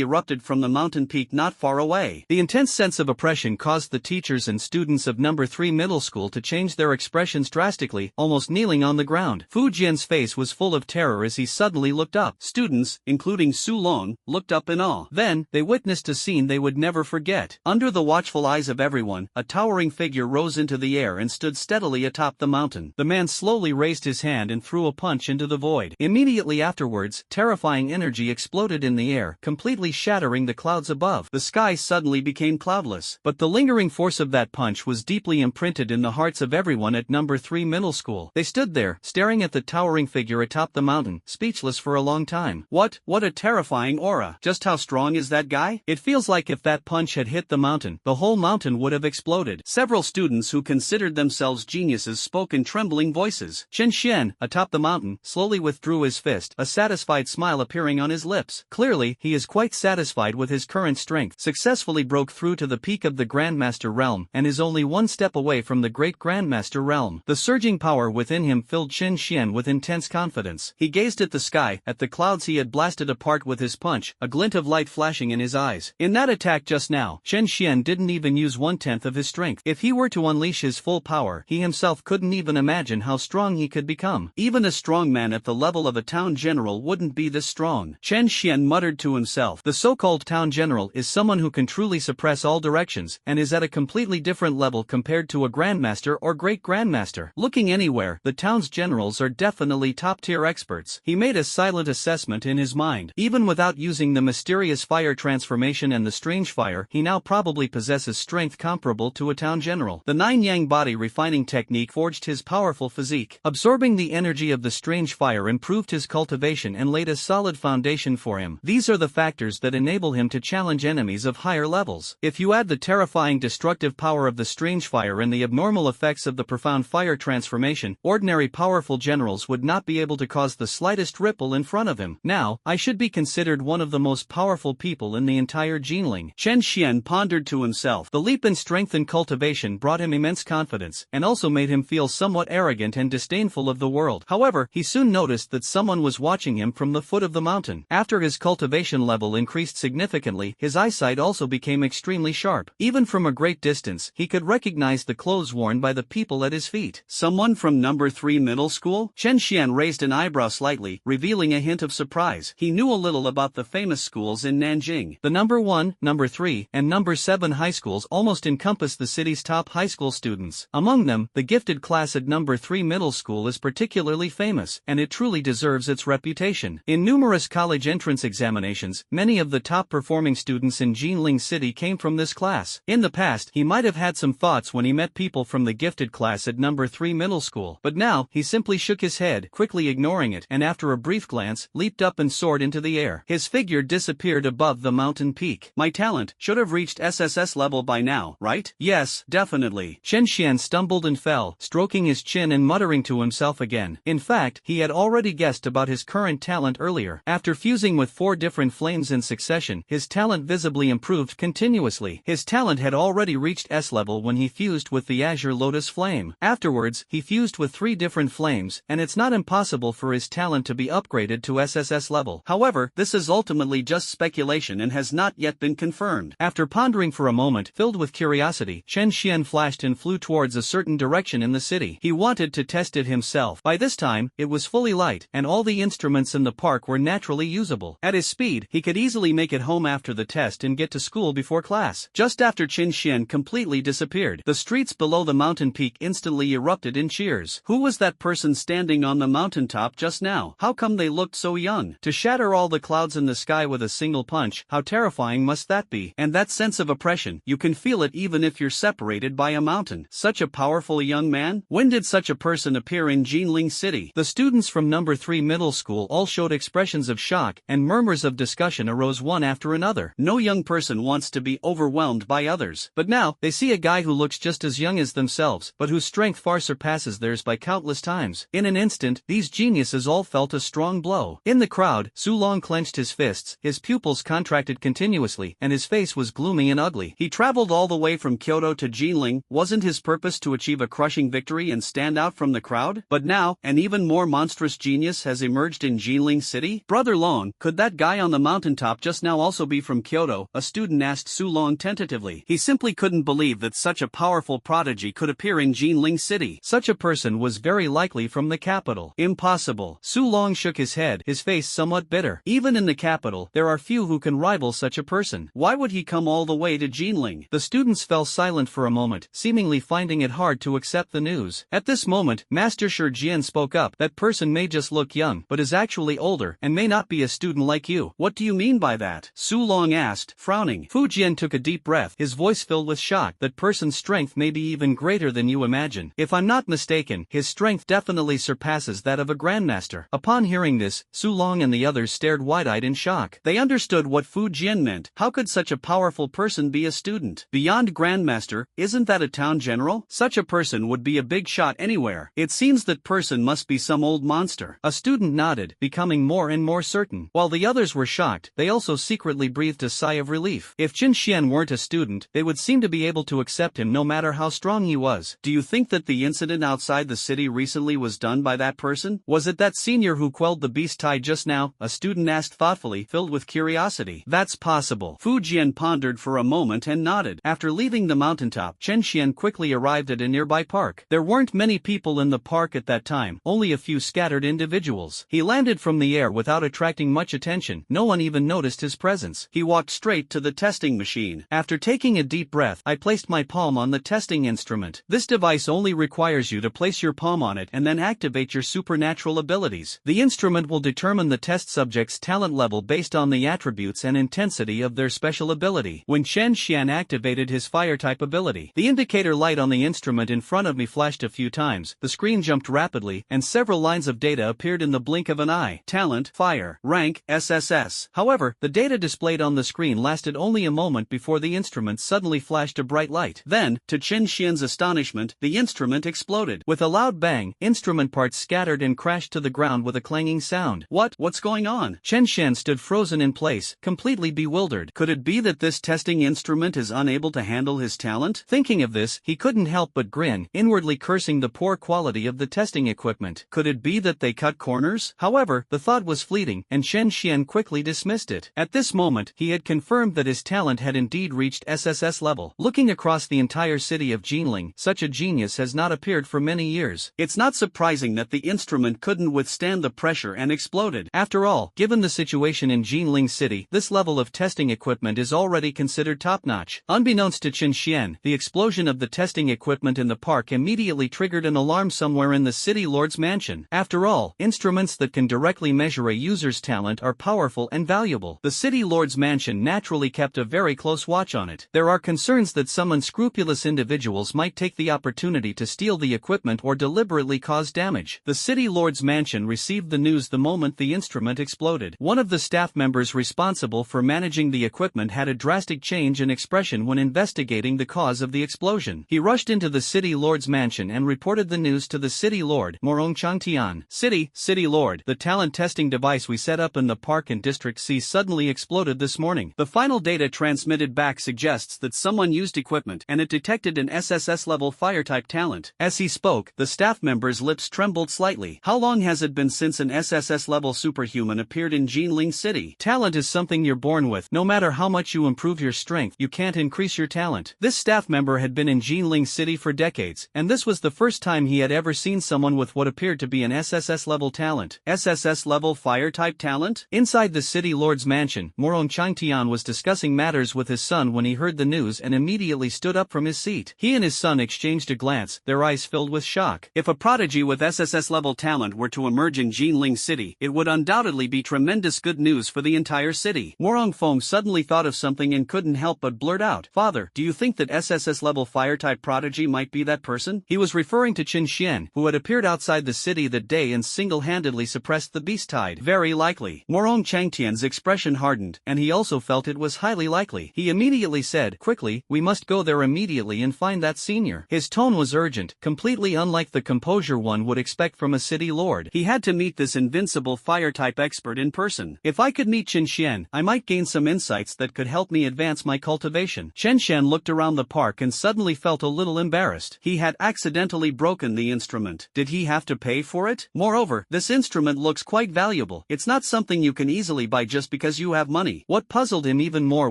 erupted from the mountain peak not far away. The intense sense of oppression caused the teachers and students of number 3 middle school to change their expressions drastically, almost kneeling on the ground. Fu Jian's face was full of terror as he suddenly looked up. Students, including Su Long, looked up in awe. Then, they witnessed a scene they would never forget. Under the watchful eyes of everyone, a towering figure rose into the air and stood steadily atop the mountain. The man slowly raised his hand and threw a punch into the void. Immediately afterwards, terrifying energy exploded in the air, completely shattering the clouds above. The sky suddenly became cloudless. But the lingering force of that punch was deeply imprinted in the hearts of everyone at number 3 middle school. They stood there, staring at the towering figure atop the mountain, speechless for a long time. What a terrifying aura. Just how strong is that guy? It feels like if that punch had hit the mountain, the whole mountain would have exploded. Several students who considered themselves geniuses spoke in trembling voices. Chen Xian, atop the mountain, slowly withdrew his fist, a satisfied smile appearing on his lips. Clearly, he is quite satisfied with his current strength. Successfully broke through to the peak of the Grandmaster realm and is only one step away from the Great Grandmaster realm. The surging power within him filled Chen Xian with intense confidence. He gazed at the sky, at the clouds he had blasted apart with his punch, a glint of light flashing in his eyes. In that attack just now, Chen Xian didn't even use 1/10 of his strength. If he were to unleash his full power, he himself couldn't even imagine how strong he could become. Even a strong man at the level of a town general wouldn't be this strong. Chen Xian muttered to himself. The so-called town general is someone who can truly suppress all directions and is at a completely different level compared to a grandmaster or great grandmaster. Looking anywhere, the town's generals are definitely top-tier experts. He made a silent assessment in his mind. Even without using the mysterious fire transformation and the strange fire, he now probably possesses strength comparable to a town general. The 9-yang body refining technique forged his powerful physique. Absorbing the energy of the strange fire improved his cultivation and laid a solid foundation for him. These are the factors that enable him to challenge enemies of higher levels. If you add the terrifying destructive power of the strange fire and the abnormal effects of the profound fire transformation, ordinary powerful generals would not be able to cause the slightest ripple in front of him. Now, I should be considered one of the most powerful people in the entire Jinling. Chen Xian pondered to himself. The leap in strength and cultivation brought him immense confidence, and also made him feel somewhat arrogant and disdainful of the world. However, he soon noticed that someone was watching him from the foot of the mountain. After his cultivation level increased significantly, his eyesight also became extremely sharp. Even from a great distance, he could recognize the clothes worn by the people at his feet. Someone from number 3 middle school? Chen Xian raised an eyebrow slightly, revealing a hint of surprise. He knew a little about the famous schools in Nanjing. The number 1, number 3, and number 7 high schools almost encompass the city's top high school students. Among them, the gifted class at number 3 middle school is particularly famous, and it truly deserves its reputation. In numerous college entrance examinations, many of the top performing students in Jinling City came from this class. In the past, he might have had some thoughts when he met people from the gifted class at number 3 middle school, but now, he simply shook his head, quickly ignoring it, and after a brief glance, leaped up and soared into the air. His figure disappeared above the mountain peak. My talent should have reached SSS level by now, right? Yes, definitely. Chen Xian stumbled and fell, stroking his chin and muttering to himself again. In fact, he had already guessed about his current talent earlier. After fusing with 4 different flames in succession, his talent visibly improved continuously. His talent had already reached S level when he fused with the Azure Lotus Flame. Afterwards, he fused with 3 different flames, and it's not impossible for his talent to be upgraded to SSS level. However, this is ultimately just speculation and has not yet been confirmed. After pondering for a moment, filled with curiosity, Chen Xian flashed and flew towards a certain direction in the city. He wanted to test it himself. By this time, it was fully light, and all the instruments in the park were naturally usable. At his speed, he could easily make it home after the test and get to school before class. Just after Chen Xian completely disappeared, the streets below the mountain peak instantly erupted in cheers. Who was that person standing on the the mountaintop just now? How come they looked so young? To shatter all the clouds in the sky with a single punch, how terrifying must that be? And that sense of oppression, you can feel it even if you're separated by a mountain. Such a powerful young man? When did such a person appear in Jinling City? The students from number 3 middle school all showed expressions of shock, and murmurs of discussion arose one after another. No young person wants to be overwhelmed by others. But now, they see a guy who looks just as young as themselves, but whose strength far surpasses theirs by countless times. In an instant, these geniuses all felt a strong blow. In the crowd, Sulong clenched his fists, his pupils contracted continuously, and his face was gloomy and ugly. He traveled all the way from Kyoto to Jinling. Wasn't his purpose to achieve a crushing victory and stand out from the crowd? But now, an even more monstrous genius has emerged in Jinling City? Brother Long, could that guy on the mountaintop just now also be from Kyoto? A student asked Sulong tentatively. He simply couldn't believe that such a powerful prodigy could appear in Jinling City. Such a person was very likely from the capital. Impossible. Sulong shook his head, his face somewhat bitter. Even in the capital, there are few who can rival such a person. Why would he come all the way to Jinling? The students fell silent for a moment, seemingly finding it hard to accept the news. At this moment, Master Shi Jian spoke up. That person may just look young, but is actually older, and may not be a student like you. What do you mean by that? Sulong asked, frowning. Fu Jian took a deep breath, his voice filled with shock. That person's strength may be even greater than you imagine. If I'm not mistaken, his strength definitely surpasses that of a grandmaster. Upon hearing this, Sulong and the others stared wide-eyed in shock. They understood what Fu Jian meant. How could such a powerful person be a student? Beyond grandmaster, isn't that a town general? Such a person would be a big shot anywhere. It seems that person must be some old monster. A student nodded, becoming more and more certain. While the others were shocked, they also secretly breathed a sigh of relief. If Qin Xian weren't a student, they would seem to be able to accept him no matter how strong he was. Do you think that the incident outside the city recently was done by that person? Was it that senior who quelled the beast tide just now? A student asked thoughtfully, filled with curiosity. That's possible. Fu Jian pondered for a moment and nodded. After leaving the mountaintop, Qin Xian quickly arrived at a nearby park. There weren't many people in the park at that time, only a few scattered individuals. He landed from the air without attracting much attention. No one even noticed his presence. He walked straight to the testing machine. After taking a deep breath, I placed my palm on the testing instrument. This device only requires you to place your palm on it and then activate your supernatural abilities. The instrument will determine the test subject's talent level based on the attributes and intensity of their special ability. When Qin Xian activated his fire-type ability, the indicator light on the instrument in front of me flashed a few times, the screen jumped rapidly, and several lines of data appeared in the blink of an eye. Talent, fire, rank, SSS. However, the data displayed on the screen lasted only a moment before the instrument suddenly flashed a bright light. Then, to Qin Xian's astonishment, the instrument exploded. With a loud bang, instrument parts scattered and crashed to the ground with a clanging sound. What's going on? Qin Xian stood frozen in place, completely bewildered. Could it be that this testing instrument is unable to handle his talent? Thinking of this, he couldn't help but grin, inwardly cursing the poor quality of the testing equipment. Could it be that they cut corners? However, the thought was fleeting, and Qin Xian quickly dismissed it. At this moment, he had confirmed that his talent had indeed reached SSS level. Looking across the entire city of Jinling, such a genius has not appeared for many years. It's not surprising that the instrument couldn't withstand the pressure and exploded. After all, given the situation in Jinling City, this level of testing equipment is already considered top-notch. Unbeknownst to Qin Xian, the explosion of the testing equipment in the park immediately triggered an alarm somewhere in the city lord's mansion. After all, instruments that can directly measure a user's talent are powerful and valuable. The city lord's mansion naturally kept a very close watch on it. There are concerns that some unscrupulous individuals might take the opportunity to steal the equipment or deliberately cause damage. The city lord's mansion received the news the moment the instrument exploded. One of the staff members responsible for managing the equipment had a drastic change in expression when investigating the cause of the explosion. He rushed into the city lord's mansion and reported the news to the city lord, Morong Changtian. City Lord, the talent testing device we set up in the park in District C suddenly exploded this morning. The final data transmitted back suggests that someone used equipment and it detected an SSS level fire-type talent. As he spoke, the staff member's lips trembled slightly. How long has it been since an SSS level superhuman appeared in Jinling City? Talent is something you're born with. No matter how much you improve your strength, you can't increase your talent. This staff member had been in Jinling City for decades, and this was the first time he had ever seen someone with what appeared to be an SSS level talent. SSS level fire-type talent? Inside the city lord's mansion, Morong Changtian was discussing matters with his son when he heard the news and immediately stood up from his seat. He and his son exchanged a glance, their eyes filled with shock. If a prodigy with SSS level high-level talent were to emerge in Jinling City, it would undoubtedly be tremendous good news for the entire city. Morong Fong suddenly thought of something and couldn't help but blurt out, "Father, do you think that SSS-level fire-type prodigy might be that person?" He was referring to Qin Xian, who had appeared outside the city that day and single-handedly suppressed the beast tide. Very likely. Morong Changtian's expression hardened, and he also felt it was highly likely. He immediately said, quickly, "We must go there immediately and find that senior." His tone was urgent, completely unlike the composure one would expect from a city lord. He had to meet this invincible fire-type expert in person. If I could meet Qin Xian, I might gain some insights that could help me advance my cultivation. Chen Xian looked around the park and suddenly felt a little embarrassed. He had accidentally broken the instrument. Did he have to pay for it? Moreover, this instrument looks quite valuable. It's not something you can easily buy just because you have money. What puzzled him even more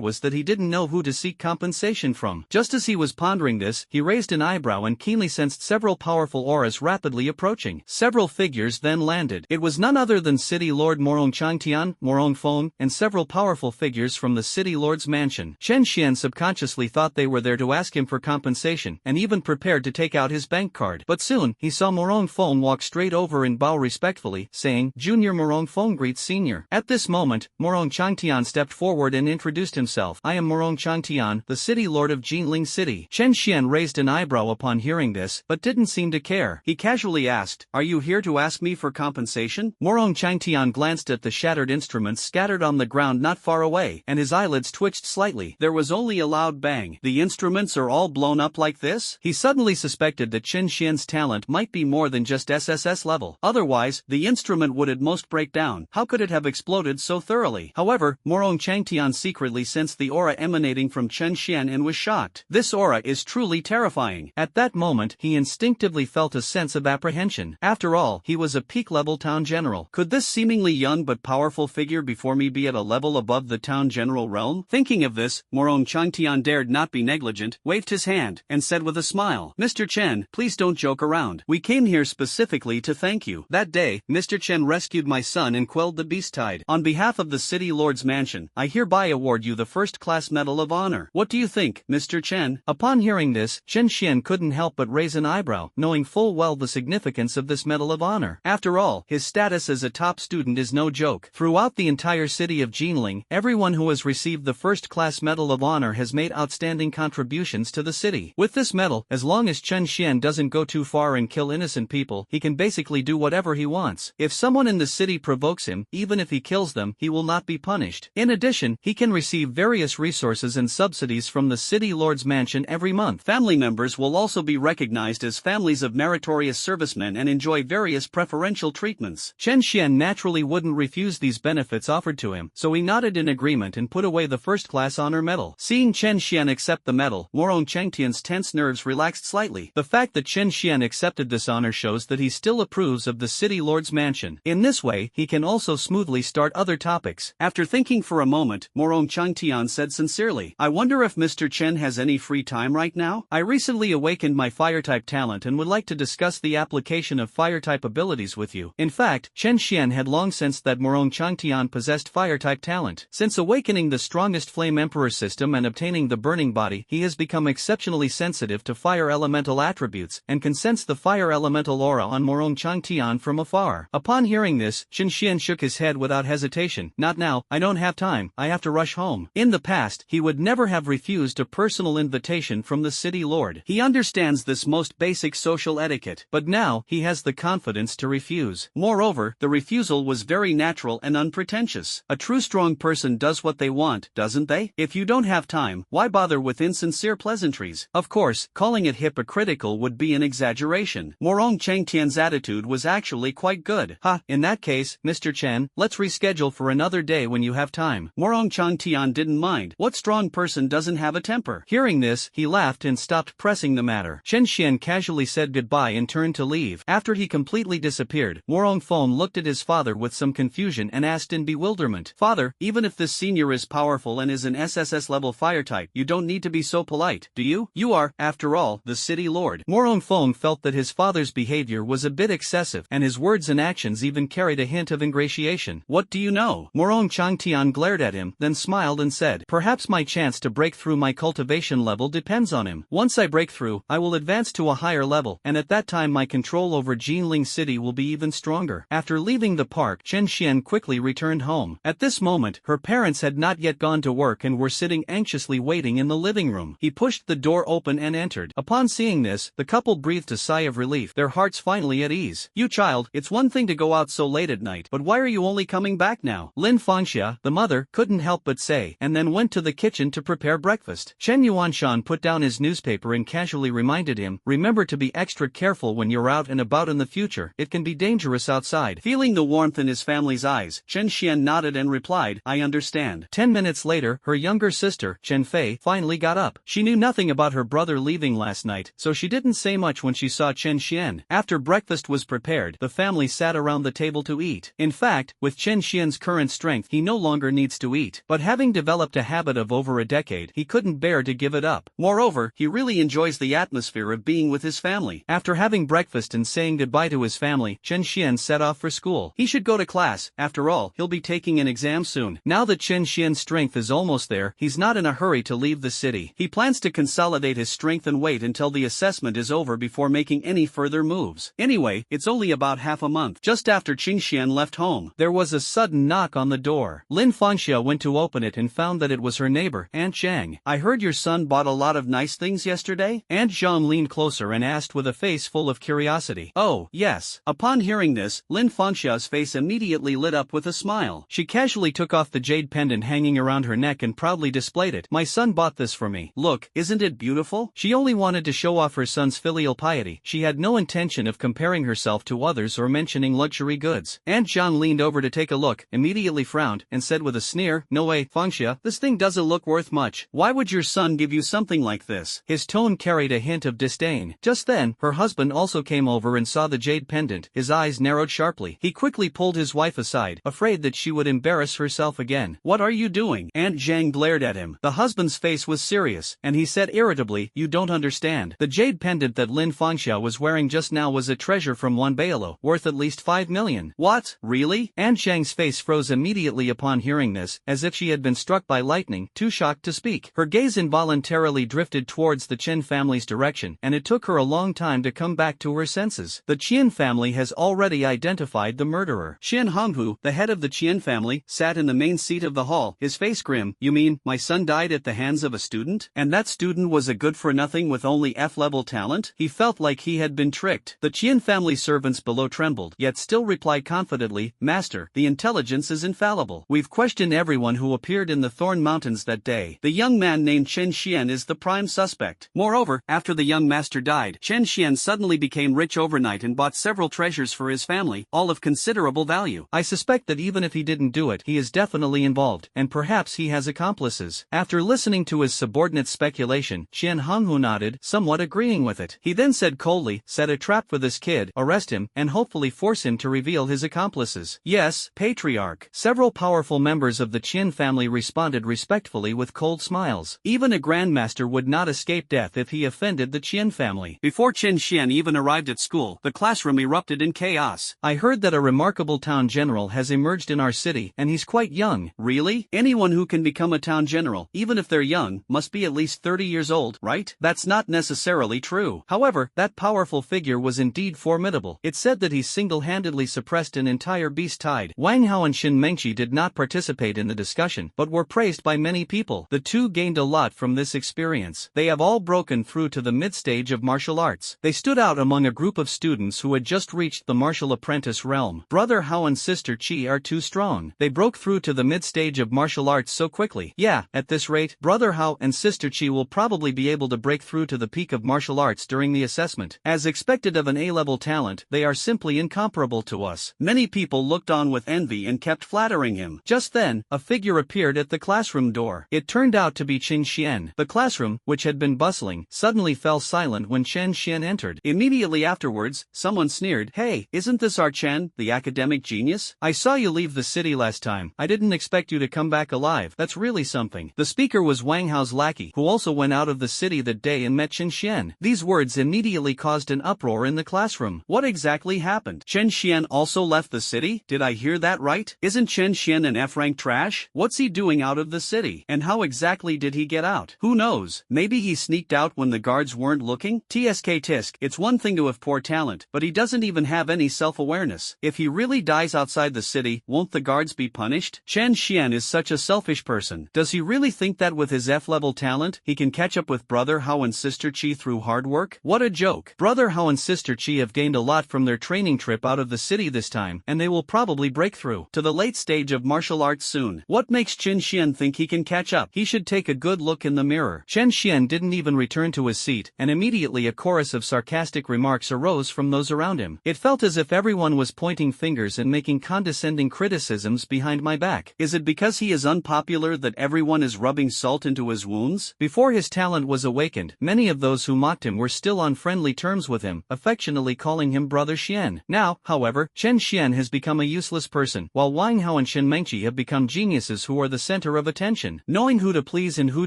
was that he didn't know who to seek compensation from. Just as he was pondering this, he raised an eyebrow and keenly sensed several powerful auras rapidly approaching. Several figures then landed. It was none other than City Lord Morong Changtian, Morong Fong, and several powerful figures from the City Lord's mansion. Chen Xian subconsciously thought they were there to ask him for compensation, and even prepared to take out his bank card. But soon, he saw Morong Fong walk straight over and bow respectfully, saying, "Junior Morong Fong greets Senior." At this moment, Morong Changtian stepped forward and introduced himself. "I am Morong Changtian, the City Lord of Jinling City." Chen Xian raised an eyebrow upon hearing this, but didn't seem to care. He casually asked, "Are you here to ask me for compensation?" Morong Changtian glanced at the shattered instruments scattered on the ground not far away, and his eyelids twitched slightly. There was only a loud bang. "The instruments are all blown up like this?" He suddenly suspected that Chen Xian's talent might be more than just SSS level. Otherwise, the instrument would at most break down. How could it have exploded so thoroughly? However, Morong Changtian secretly sensed the aura emanating from Chen Xian and was shocked. This aura is truly terrifying. At that moment, he instinctively felt a sense of apprehension. After all, he was a peak-level town general. Could this seemingly young but powerful figure before me be at a level above the town general realm? Thinking of this, Morong Changtian dared not be negligent, waved his hand, and said with a smile, "Mr. Chen, please don't joke around. We came here specifically to thank you. That day, Mr. Chen rescued my son and quelled the beast tide. On behalf of the City Lord's mansion, I hereby award you the first-class Medal of Honor. What do you think, Mr. Chen?" Upon hearing this, Chen Xian couldn't help but raise an eyebrow, knowing full well the significance of this Medal of Honor. After all, his status as a top student is no joke. Throughout the entire city of Jinling, everyone who has received the first-class Medal of Honor has made outstanding contributions to the city. With this medal, as long as Chen Xian doesn't go too far and kill innocent people, he can basically do whatever he wants. If someone in the city provokes him, even if he kills them, he will not be punished. In addition, he can receive various resources and subsidies from the City Lord's mansion every month. Family members will also be recognized as families of meritorious servicemen and enjoy various preferential treatments. Chen Xian naturally wouldn't refuse these benefits offered to him, so he nodded in agreement and put away the first-class honor medal. Seeing Chen Xian accept the medal, Morong Changtian's tense nerves relaxed slightly. The fact that Chen Xian accepted this honor shows that he still approves of the City Lord's mansion. In this way, he can also smoothly start other topics. After thinking for a moment, Morong Changtian said sincerely, "I wonder if Mr. Chen has any free time right now? I recently awakened my fire-type talent and would like to discuss the application of fire-type abilities with you." In fact, Chen Xian had long sensed that Morong Changtian possessed fire-type talent. Since awakening the strongest Flame Emperor system and obtaining the burning body, he has become exceptionally sensitive to fire elemental attributes, and can sense the fire elemental aura on Morong Changtian from afar. Upon hearing this, Chen Xian shook his head without hesitation. "Not now, I don't have time, I have to rush home." In the past, he would never have refused a personal invitation from the City Lord. He understands this most basic social etiquette, but now, he has the confidence to refuse. Moreover, the refusal was very natural and unpretentious. A true strong person does what they want, doesn't they? If you don't have time, why bother with insincere pleasantries? Of course, calling it hypocritical would be an exaggeration. Morong Changtian's attitude was actually quite good. "Ha, in that case, Mr. Chen, let's reschedule for another day when you have time." Morong Changtian didn't mind. What strong person doesn't have a temper? Hearing this, he laughed and stopped pressing the matter. Chen Xian casually said goodbye and turned to leave. After he completely disappeared, Morong Fong looked at his father with some confusion and asked in bewilderment, "Father, even if this senior is powerful and is an SSS level fire type, you don't need to be so polite, do you? You are, after all, the City Lord." Morong Fong felt that his father's behavior was a bit excessive, and his words and actions even carried a hint of ingratiation. "What do you know?" Morong Changtian glared at him, then smiled and said, "Perhaps my chance to break through my cultivation level depends on him. Once I break through, I will advance to a higher level, and at that time my control over Jinling Jinling City will be even stronger. After leaving the park, Chen Xian quickly returned home. At this moment, her parents had not yet gone to work and were sitting anxiously waiting in the living room. He pushed the door open and entered. Upon seeing this, the couple breathed a sigh of relief, their hearts finally at ease. "You child, it's one thing to go out so late at night, but why are you only coming back now?" Lin Fangxia, the mother, couldn't help but say, and then went to the kitchen to prepare breakfast. Chen Yuanshan put down his newspaper and casually reminded him, "Remember to be extra careful when you're out and about in the future, it can be dangerous outside." Feeling the warmth in his family's eyes, Chen Xian nodded and replied, "I understand." 10 minutes later, her younger sister, Chen Fei, finally got up. She knew nothing about her brother leaving last night, so she didn't say much when she saw Chen Xian. After breakfast was prepared, the family sat around the table to eat. In fact, with Chen Xian's current strength, he no longer needs to eat. But having developed a habit of over a decade, he couldn't bear to give it up. Moreover, he really enjoys the atmosphere of being with his family. After having breakfast and saying goodbye to his family, Chen Xian set off for school. He should go to class, after all, he'll be taking an exam soon. Now that Chen Xian's strength is almost there, he's not in a hurry to leave the city. He plans to consolidate his strength and wait until the assessment is over before making any further moves. Anyway, it's only about half a month. Just after Qin Xian left home, there was a sudden knock on the door. Lin Fangxia went to open it and found that it was her neighbor, Aunt Zhang. "I heard your son bought a lot of nice things yesterday?" Aunt Zhang leaned closer and asked with a face full of curiosity. "Oh, yes." Upon hearing this, Lin Fangxia's face immediately lit up with a smile. She casually took off the jade pendant hanging around her neck and proudly displayed it. "My son bought this for me. Look, isn't it beautiful?" She only wanted to show off her son's filial piety. She had no intention of comparing herself to others or mentioning luxury goods. Aunt Zhang leaned over to take a look, immediately frowned, and said with a sneer, "No way, Fangxia, this thing doesn't look worth much. Why would your son give you something like this?" His tone carried a hint of disdain. Just then, her husband also came over and saw the jade pendant. His eyes narrowed sharply. He quickly pulled his wife aside, afraid that she would embarrass herself again. "What are you doing?" Aunt Zhang glared at him. The husband's face was serious, and he said irritably, "You don't understand. The jade pendant that Lin Fangxia was wearing just now was a treasure from Wanbaialo, worth at least 5 million. "What? Really?" Aunt Zhang's face froze immediately upon hearing this, as if she had been struck by lightning, too shocked to speak. Her gaze involuntarily drifted towards the Chen family's direction, and it took her a long time to come back to her senses. The Qian family has already identified the murderer. Qian Honghu, the head of the Qian family, sat in the main seat of the hall, his face grim. "You mean, my son died at the hands of a student? And that student was a good-for-nothing with only F-level talent?" He felt like he had been tricked. The Qian family servants below trembled, yet still replied confidently, "Master, the intelligence is infallible. We've questioned everyone who appeared in the Thorn Mountains that day. The young man named Chen Xian is the prime suspect." Moreover, after the young master died, Chen Xian suddenly became rich overnight and bought several treasures for his family, all of considerable value. "I suspect that even if he didn't do it, he is definitely involved, and perhaps he has accomplices." After listening to his subordinate's speculation, Qian Honghu nodded, somewhat agreeing with it. He then said coldly, "Set a trap for this kid, arrest him, and hopefully force him to reveal his accomplices." "Yes, Patriarch." Several powerful members of the Qian family responded respectfully with cold smiles. Even a grandmaster would not escape death if he offended the Qian family. Before Chen Xian even arrived at school, the classroom erupted in chaos. "I heard that a remarkable town general has emerged in our city, and he's quite young." "Really? Anyone who can become a town general, even if they're young, must be at least 30 years old, right?" "That's not necessarily true. However, that powerful figure was indeed formidable. It's said that he single-handedly suppressed an entire beast tide." Wang Hao and Shin Mengqi did not participate in the discussion, but were praised by many people. The two gained a lot from this experience. They have all broken through to the mid-stage of martial arts. They stood out among a group of students who had just reached the martial apprentice realm. Brother Hao and sister Qi are too strong. They broke through to the mid-stage of martial arts so quickly. Yeah, at this rate, Brother Hao and sister Qi will probably be able to break through to the peak of martial arts during the assessment. As expected of an A-level talent, they are simply incomparable to us. Many people looked on with envy and kept flattering him. Just then, a figure appeared at the classroom door. It turned out to be Qin Xian. The classroom, which had been bustling, suddenly fell silent when Chen Xian entered. Immediately afterwards, someone sneered, "Hey, isn't this our Chen, the academic genius? I saw you leave the city last time. I didn't expect you to come back alive. That's really something." The speaker was Wang Hao's lackey, who also went out of the city that day and met Chen Xian. These words immediately caused an uproar in the classroom. What exactly happened? Chen Xian also left the city? Did I hear that right? Isn't Chen Xian an F-rank trash? What's he doing out of the city? And how exactly did he get out? Who knows? Maybe he sneaked out when the guards weren't looking? Tsk tisk, it's one thing to have poor talent, but he doesn't even have any self-awareness. If he really dies outside the city, won't the guards be punished? Chen Xian is such a selfish person. Does he really think that with his F-level talent, he can catch up with Brother Hao and Sister Qi through hard work? What a joke. Brother Hao and Sister Qi have gained a lot from their training trip out of the city this time, and they will probably break through to the late stage of martial arts soon. What makes Chen Xian think he can catch up? He should take a good look in the mirror. Chen Xian didn't even return to his seat, and immediately a chorus of sarcastic remarks arose from those around him. It felt as if everyone was pointing fingers and making condescending criticisms behind my back. Is it because he is unpopular that everyone is rubbing salt into his wounds? Before his talent was awakened, many of those who mocked him were still on friendly terms with him, affectionately calling him Brother Xian. Now, however, Chen Xian has become a useless person, while Wang Hao and Shen Mengqi have become geniuses who are the center of attention. Knowing who to please and who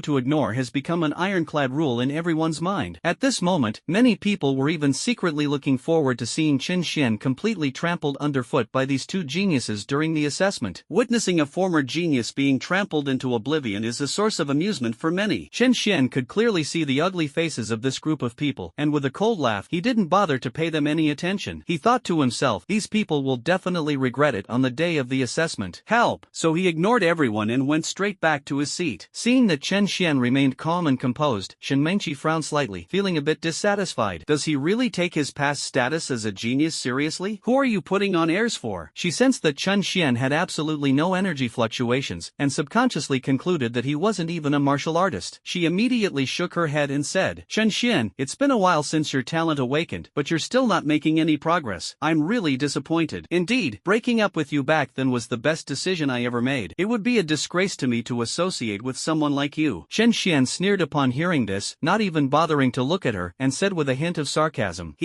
to ignore has become an ironclad rule in everyone's mind. At this moment, many people were even secretly looking forward to seeing Chen Xian completely trampled underfoot by these two geniuses during the assessment. Witnessing a former genius being trampled into oblivion is a source of amusement for many. Chen Xian could clearly see the ugly faces of this group of people, and with a cold laugh, he didn't bother to pay them any attention. He thought to himself, these people will definitely regret it on the day of the assessment. Help! So he ignored everyone and went straight back to his seat. Seeing that Chen Xian remained calm and composed, Shen Mengqi frowned slightly, feeling a bit dissatisfied. Does he really take his past status as a genius seriously? Who are you putting on airs for? She sensed that Chen Xian had absolutely no energy fluctuations, and subconsciously concluded that he wasn't even a martial artist. She immediately shook her head and said, Chen Xian, it's been a while since your talent awakened, but you're still not making any progress. I'm really disappointed. Indeed, breaking up with you back then was the best decision I ever made. It would be a disgrace to me to associate with someone like you. Chen Xian sneered upon hearing this, not even bothering to look at her, and said with a hint of sarcasm,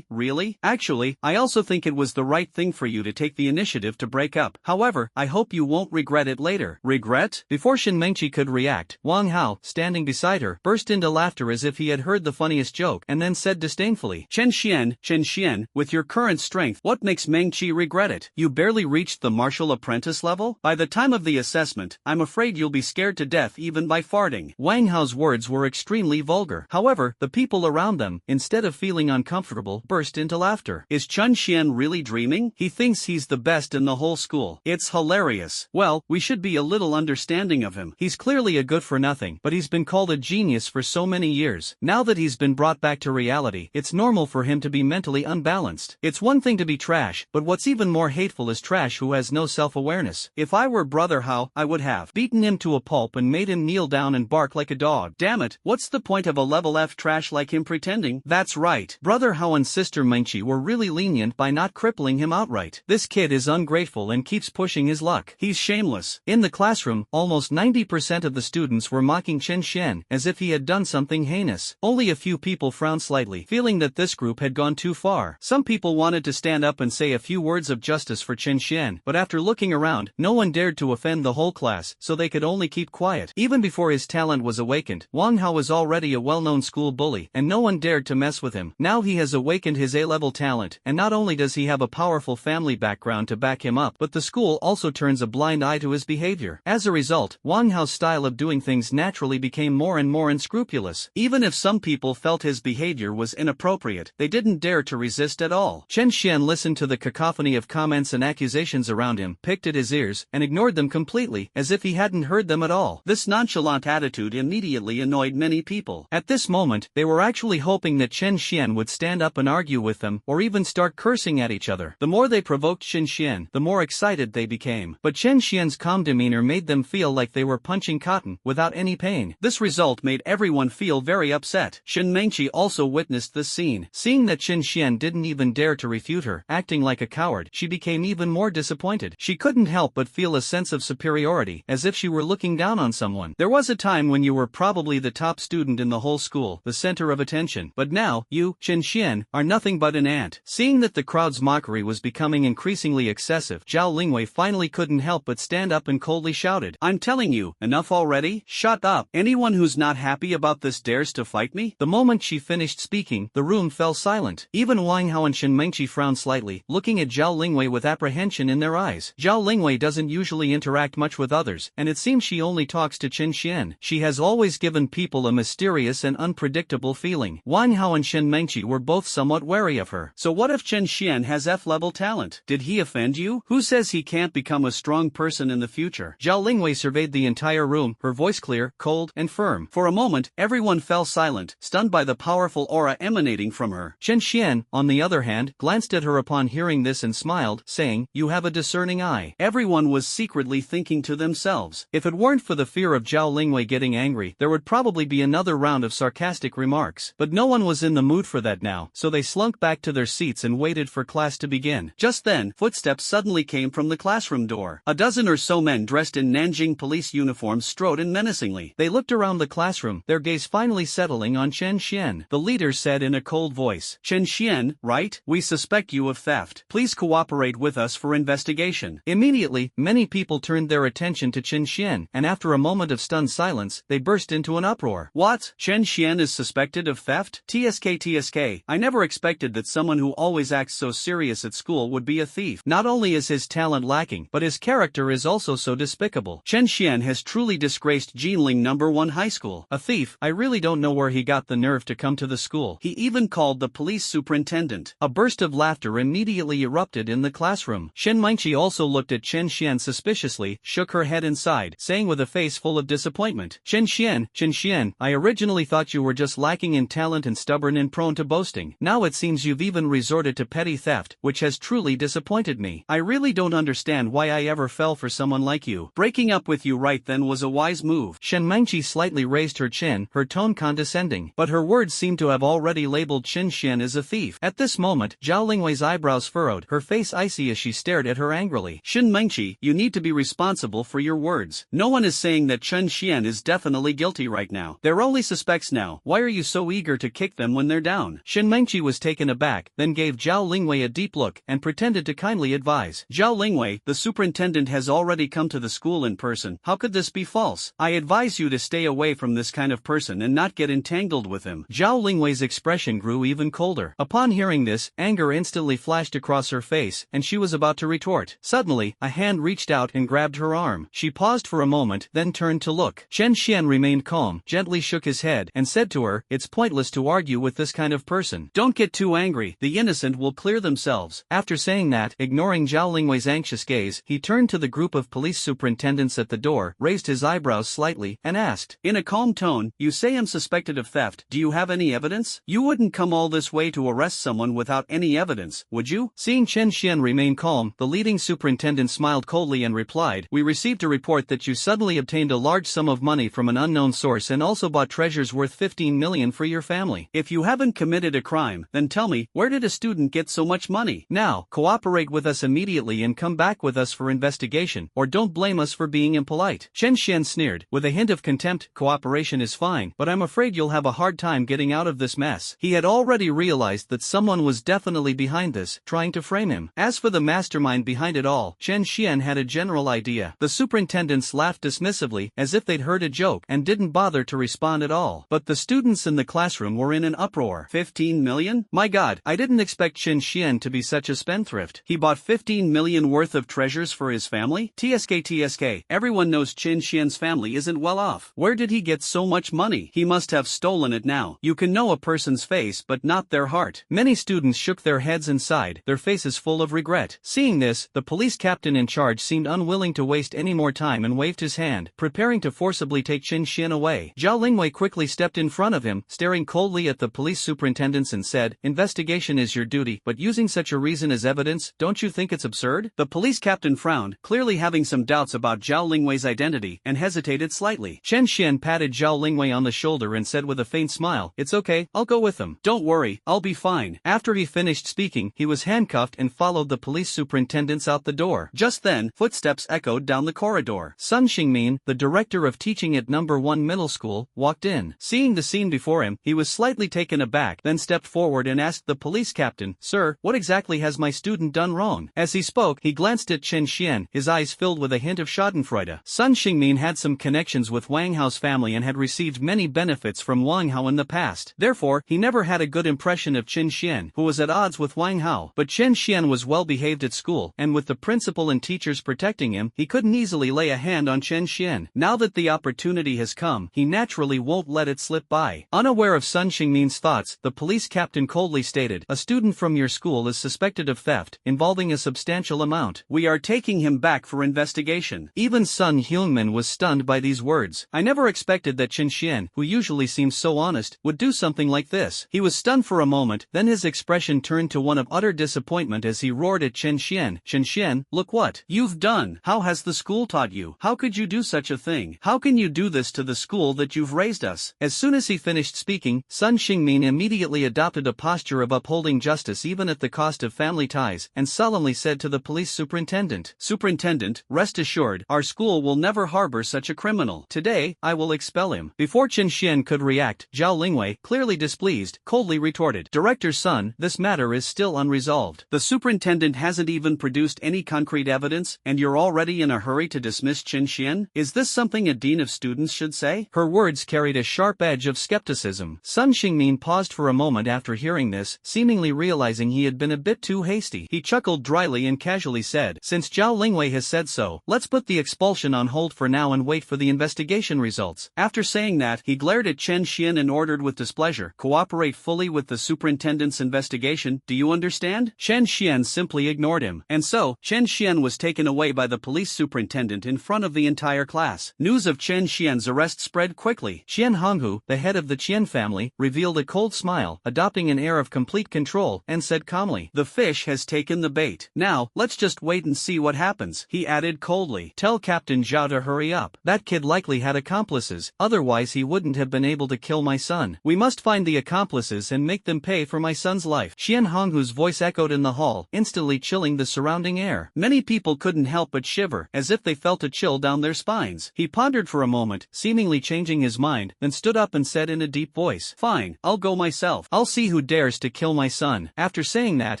really? Actually, I also think it was the right thing for you to take the initiative to break up. However, I hope you won't regret it later. Regret? Before Shen Mengqi could react, Wang Hao, standing beside her, burst into laughter as if he had heard the funniest joke, and then said disdainfully, Chen Xian, with your current strength, what makes Mengqi regret it? You barely reached the martial apprentice level? By the time of the assessment, I'm afraid you'll be scared to death even by farting. Wang Hao's words were extremely vulgar. However, the people around them, instead of feeling uncomfortable, burst into laughter. Is Chen Xian really dreaming? He thinks he's the best in the whole school. It's hilarious. Well, we should be a little understanding of him. He's clearly a good-for-nothing, but he's been called a genius for so many years. Now that he's been brought back to reality, it's normal for him to be mentally unbalanced. It's one thing to be trash, but what's even more hateful is trash who has no self-awareness. If I were Brother Hao, I would have beaten him to a pulp and made him kneel down and bark like a dog. Damn it, what's the point of a level F trash like him pretending? That's right. Brother Hao and Sister Mengqi were really lenient by not crippling him outright. This kid is ungrateful and keeps pushing his luck. He's shameless. In the classroom, almost 90% of the students were mocking Chen Xian as if he had done something heinous. Only a few people frowned slightly, feeling that this group had gone too far. Some people wanted to stand up and say a few words of justice for Chen Xian, but after looking around, no one dared to offend the whole class, so they could only keep quiet. Even before his talent was awakened, Wang Hao was already a well-known school bully, and no one dared to mess with him. Now he has awakened his A-level talent, and not only does he have a powerful family background to back him up, but the school also turns a blind eye to his behavior. As a result, Wang Hao's style of doing things naturally became more and more unscrupulous. Even if some people felt his behavior was inappropriate, they didn't dare to resist at all. Chen Xian listened to the cacophony of comments and accusations around him, picked at his ears, and ignored them completely, as if he hadn't heard them at all. This nonchalant attitude immediately annoyed many people. At this moment, they were actually hoping that Chen Xian would stand up and argue with them, or even start cursing at each other. The more they provoked Chen Xian, the more excited they became. But Chen Xian's calm demeanor made them feel like they were punching cotton, without any pain. This result made everyone feel very upset. Shen Mengqi also witnessed this scene. Seeing that Chen Xian didn't even dare to refute her, acting like a coward, she became even more disappointed. She couldn't help but feel a sense of superiority, as if she were looking down on someone. There was a time when you were probably the top student in the whole school, the center of attention, but now, you, Chen Xian, are nothing but an ant. Seeing that the crowd's mockery was becoming increasingly excessive, Zhao Lingwei finally couldn't help but stand up and coldly shouted, I'm telling you, enough already? Shut up. Anyone who's not happy about this dares to fight me? The moment she finished speaking, the room fell silent. Even Wang Hao and Shen Mengqi frowned slightly, looking at Zhao Lingwei with apprehension in their eyes. Zhao Lingwei doesn't usually interact much with others, and it seems she only talks to Chen Xian. She has always given people a mysterious and unpredictable feeling. Wang Hao and Shen Mengqi were both somewhat wary wary of her. So what if Chen Xian has F-level talent? Did he offend you? Who says he can't become a strong person in the future? Zhao Lingwei surveyed the entire room, her voice clear, cold, and firm. For a moment, everyone fell silent, stunned by the powerful aura emanating from her. Chen Xian, on the other hand, glanced at her upon hearing this and smiled, saying, "You have a discerning eye." Everyone was secretly thinking to themselves, if it weren't for the fear of Zhao Lingwei getting angry, there would probably be another round of sarcastic remarks. But no one was in the mood for that now, so they slunk back to their seats and waited for class to begin. Just then, footsteps suddenly came from the classroom door. A dozen or so men dressed in Nanjing police uniforms strode in menacingly. They looked around the classroom, their gaze finally settling on Chen Xian. The leader said in a cold voice, "Chen Xian, right? We suspect you of theft. Please cooperate with us for investigation." Immediately, many people turned their attention to Chen Xian, and after a moment of stunned silence, they burst into an uproar. "What? Chen Xian is suspected of theft? TSK. I never expected that someone who always acts so serious at school would be a thief. Not only is his talent lacking, but his character is also so despicable. Chen Xian has truly disgraced Jinling No. 1 High School. A thief? I really don't know where he got the nerve to come to the school." He even called the police superintendent. A burst of laughter immediately erupted in the classroom. Shen Mingqi also looked at Chen Xian suspiciously, shook her head and sighed, saying with a face full of disappointment, Chen Xian, I originally thought you were just lacking in talent and stubborn and prone to boasting. Now it seems you've even resorted to petty theft, which has truly disappointed me. I really don't understand why I ever fell for someone like you. Breaking up with you right then was a wise move." Shen Mingqi slightly raised her chin, her tone condescending, but her words seemed to have already labeled Chen Xian as a thief. At this moment, Zhao Lingwei's eyebrows furrowed, her face icy as she stared at her angrily. "Shen Mingqi, you need to be responsible for your words. No one is saying that Chen Xian is definitely guilty right now. They're only suspects now. Why are you so eager to kick them when they're down?" Shen Mingqi was taken aback, then gave Zhao Lingwei a deep look and pretended to kindly advise. "Zhao Lingwei, the superintendent has already come to the school in person. How could this be false? I advise you to stay away from this kind of person and not get entangled with him." Zhao Lingwei's expression grew even colder. Upon hearing this, anger instantly flashed across her face, and she was about to retort. Suddenly, a hand reached out and grabbed her arm. She paused for a moment, then turned to look. Chen Xian remained calm, gently shook his head, and said to her, "It's pointless to argue with this kind of person. Don't get too angry, the innocent will clear themselves." After saying that, ignoring Zhao Lingwei's anxious gaze, he turned to the group of police superintendents at the door, raised his eyebrows slightly, and asked, in a calm tone, "You say I'm suspected of theft. Do you have any evidence? You wouldn't come all this way to arrest someone without any evidence, would you?" Seeing Chen Xian remain calm, the leading superintendent smiled coldly and replied, "We received a report that you suddenly obtained a large sum of money from an unknown source and also bought treasures worth 15 million for your family. If you haven't committed a crime, then tell me, where did a student get so much money? Now, cooperate with us immediately and come back with us for investigation, or don't blame us for being impolite." Chen Xian sneered, with a hint of contempt, "Cooperation is fine, but I'm afraid you'll have a hard time getting out of this mess." He had already realized that someone was definitely behind this, trying to frame him. As for the mastermind behind it all, Chen Xian had a general idea. The superintendents laughed dismissively, as if they'd heard a joke, and didn't bother to respond at all. But the students in the classroom were in an uproar. 15 million? My God, I didn't expect Chen Xian to be such a spendthrift. He bought 15 million worth of treasures for his family? TSK. Everyone knows Chen Xian's family isn't well off. Where did he get so much money? He must have stolen it now. You can know a person's face but not their heart. Many students shook their heads and sighed, their faces full of regret. Seeing this, the police captain in charge seemed unwilling to waste any more time and waved his hand, preparing to forcibly take Chen Xian away. Zhao Lingwei quickly stepped in front of him, staring coldly at the police superintendents and said, "Investigation is your duty, but using such a reason as evidence, don't you think it's absurd?" The police captain frowned, clearly having some doubts about Zhao Lingwei's identity, and hesitated slightly. Chen Xian patted Zhao Lingwei on the shoulder and said with a faint smile, "It's okay, I'll go with them. Don't worry, I'll be fine." After he finished speaking, he was handcuffed and followed the police superintendents out the door. Just then, footsteps echoed down the corridor. Sun Xingmin, the director of teaching at No. 1 Middle School, walked in. Seeing the scene before him, he was slightly taken aback, then stepped forward and asked the police captain, "Sir, what exactly has my student done wrong?" As he spoke, he glanced at Chen Xian, his eyes filled with a hint of schadenfreude. Sun Xingmin had some connections with Wang Hao's family and had received many benefits from Wang Hao in the past. Therefore, he never had a good impression of Chen Xian, who was at odds with Wang Hao. But Chen Xian was well behaved at school, and with the principal and teachers protecting him, he couldn't easily lay a hand on Chen Xian. Now that the opportunity has come, he naturally won't let it slip by. Unaware of Sun Xingmin's thoughts, the police captain coldly coldly stated, "A student from your school is suspected of theft, involving a substantial amount. We are taking him back for investigation." Even Sun Hyungmin was stunned by these words. I never expected that Chen Xian, who usually seems so honest, would do something like this. He was stunned for a moment, then his expression turned to one of utter disappointment as he roared at Chen Xian, "Chen Xian, look what you've done. How has the school taught you? How could you do such a thing? How can you do this to the school that you've raised us?" As soon as he finished speaking, Sun Xingmin immediately adopted a posture of upholding justice even at the cost of family ties, and solemnly said to the police superintendent, "Superintendent, rest assured, our school will never harbor such a criminal. Today, I will expel him." Before Chen Xian could react, Zhao Lingwei, clearly displeased, coldly retorted, "Director Sun, this matter is still unresolved. The superintendent hasn't even produced any concrete evidence, and you're already in a hurry to dismiss Chen Xian? Is this something a dean of students should say?" Her words carried a sharp edge of skepticism. Sun Xingmin paused for a moment after hearing this, seemingly realizing he had been a bit too hasty. He chuckled dryly and casually said, "Since Zhao Lingwei has said so, let's put the expulsion on hold for now and wait for the investigation results." After saying that, he glared at Chen Xian and ordered with displeasure, "Cooperate fully with the superintendent's investigation, do you understand?" Chen Xian simply ignored him, and so, Chen Xian was taken away by the police superintendent in front of the entire class. News of Chen Xian's arrest spread quickly. Qian Honghu, the head of the Qian family, revealed a cold smile, adopting an air of complete control, and said calmly, "The fish has taken the bait. Now, let's just wait and see what happens." He added coldly, "Tell Captain Zhao to hurry up. That kid likely had accomplices, otherwise he wouldn't have been able to kill my son. We must find the accomplices and make them pay for my son's life." Qian Honghu's voice echoed in the hall, instantly chilling the surrounding air. Many people couldn't help but shiver, as if they felt a chill down their spines. He pondered for a moment, seemingly changing his mind, then stood up and said in a deep voice, "Fine, I'll go myself. I'll see who dares to kill my son." After saying that,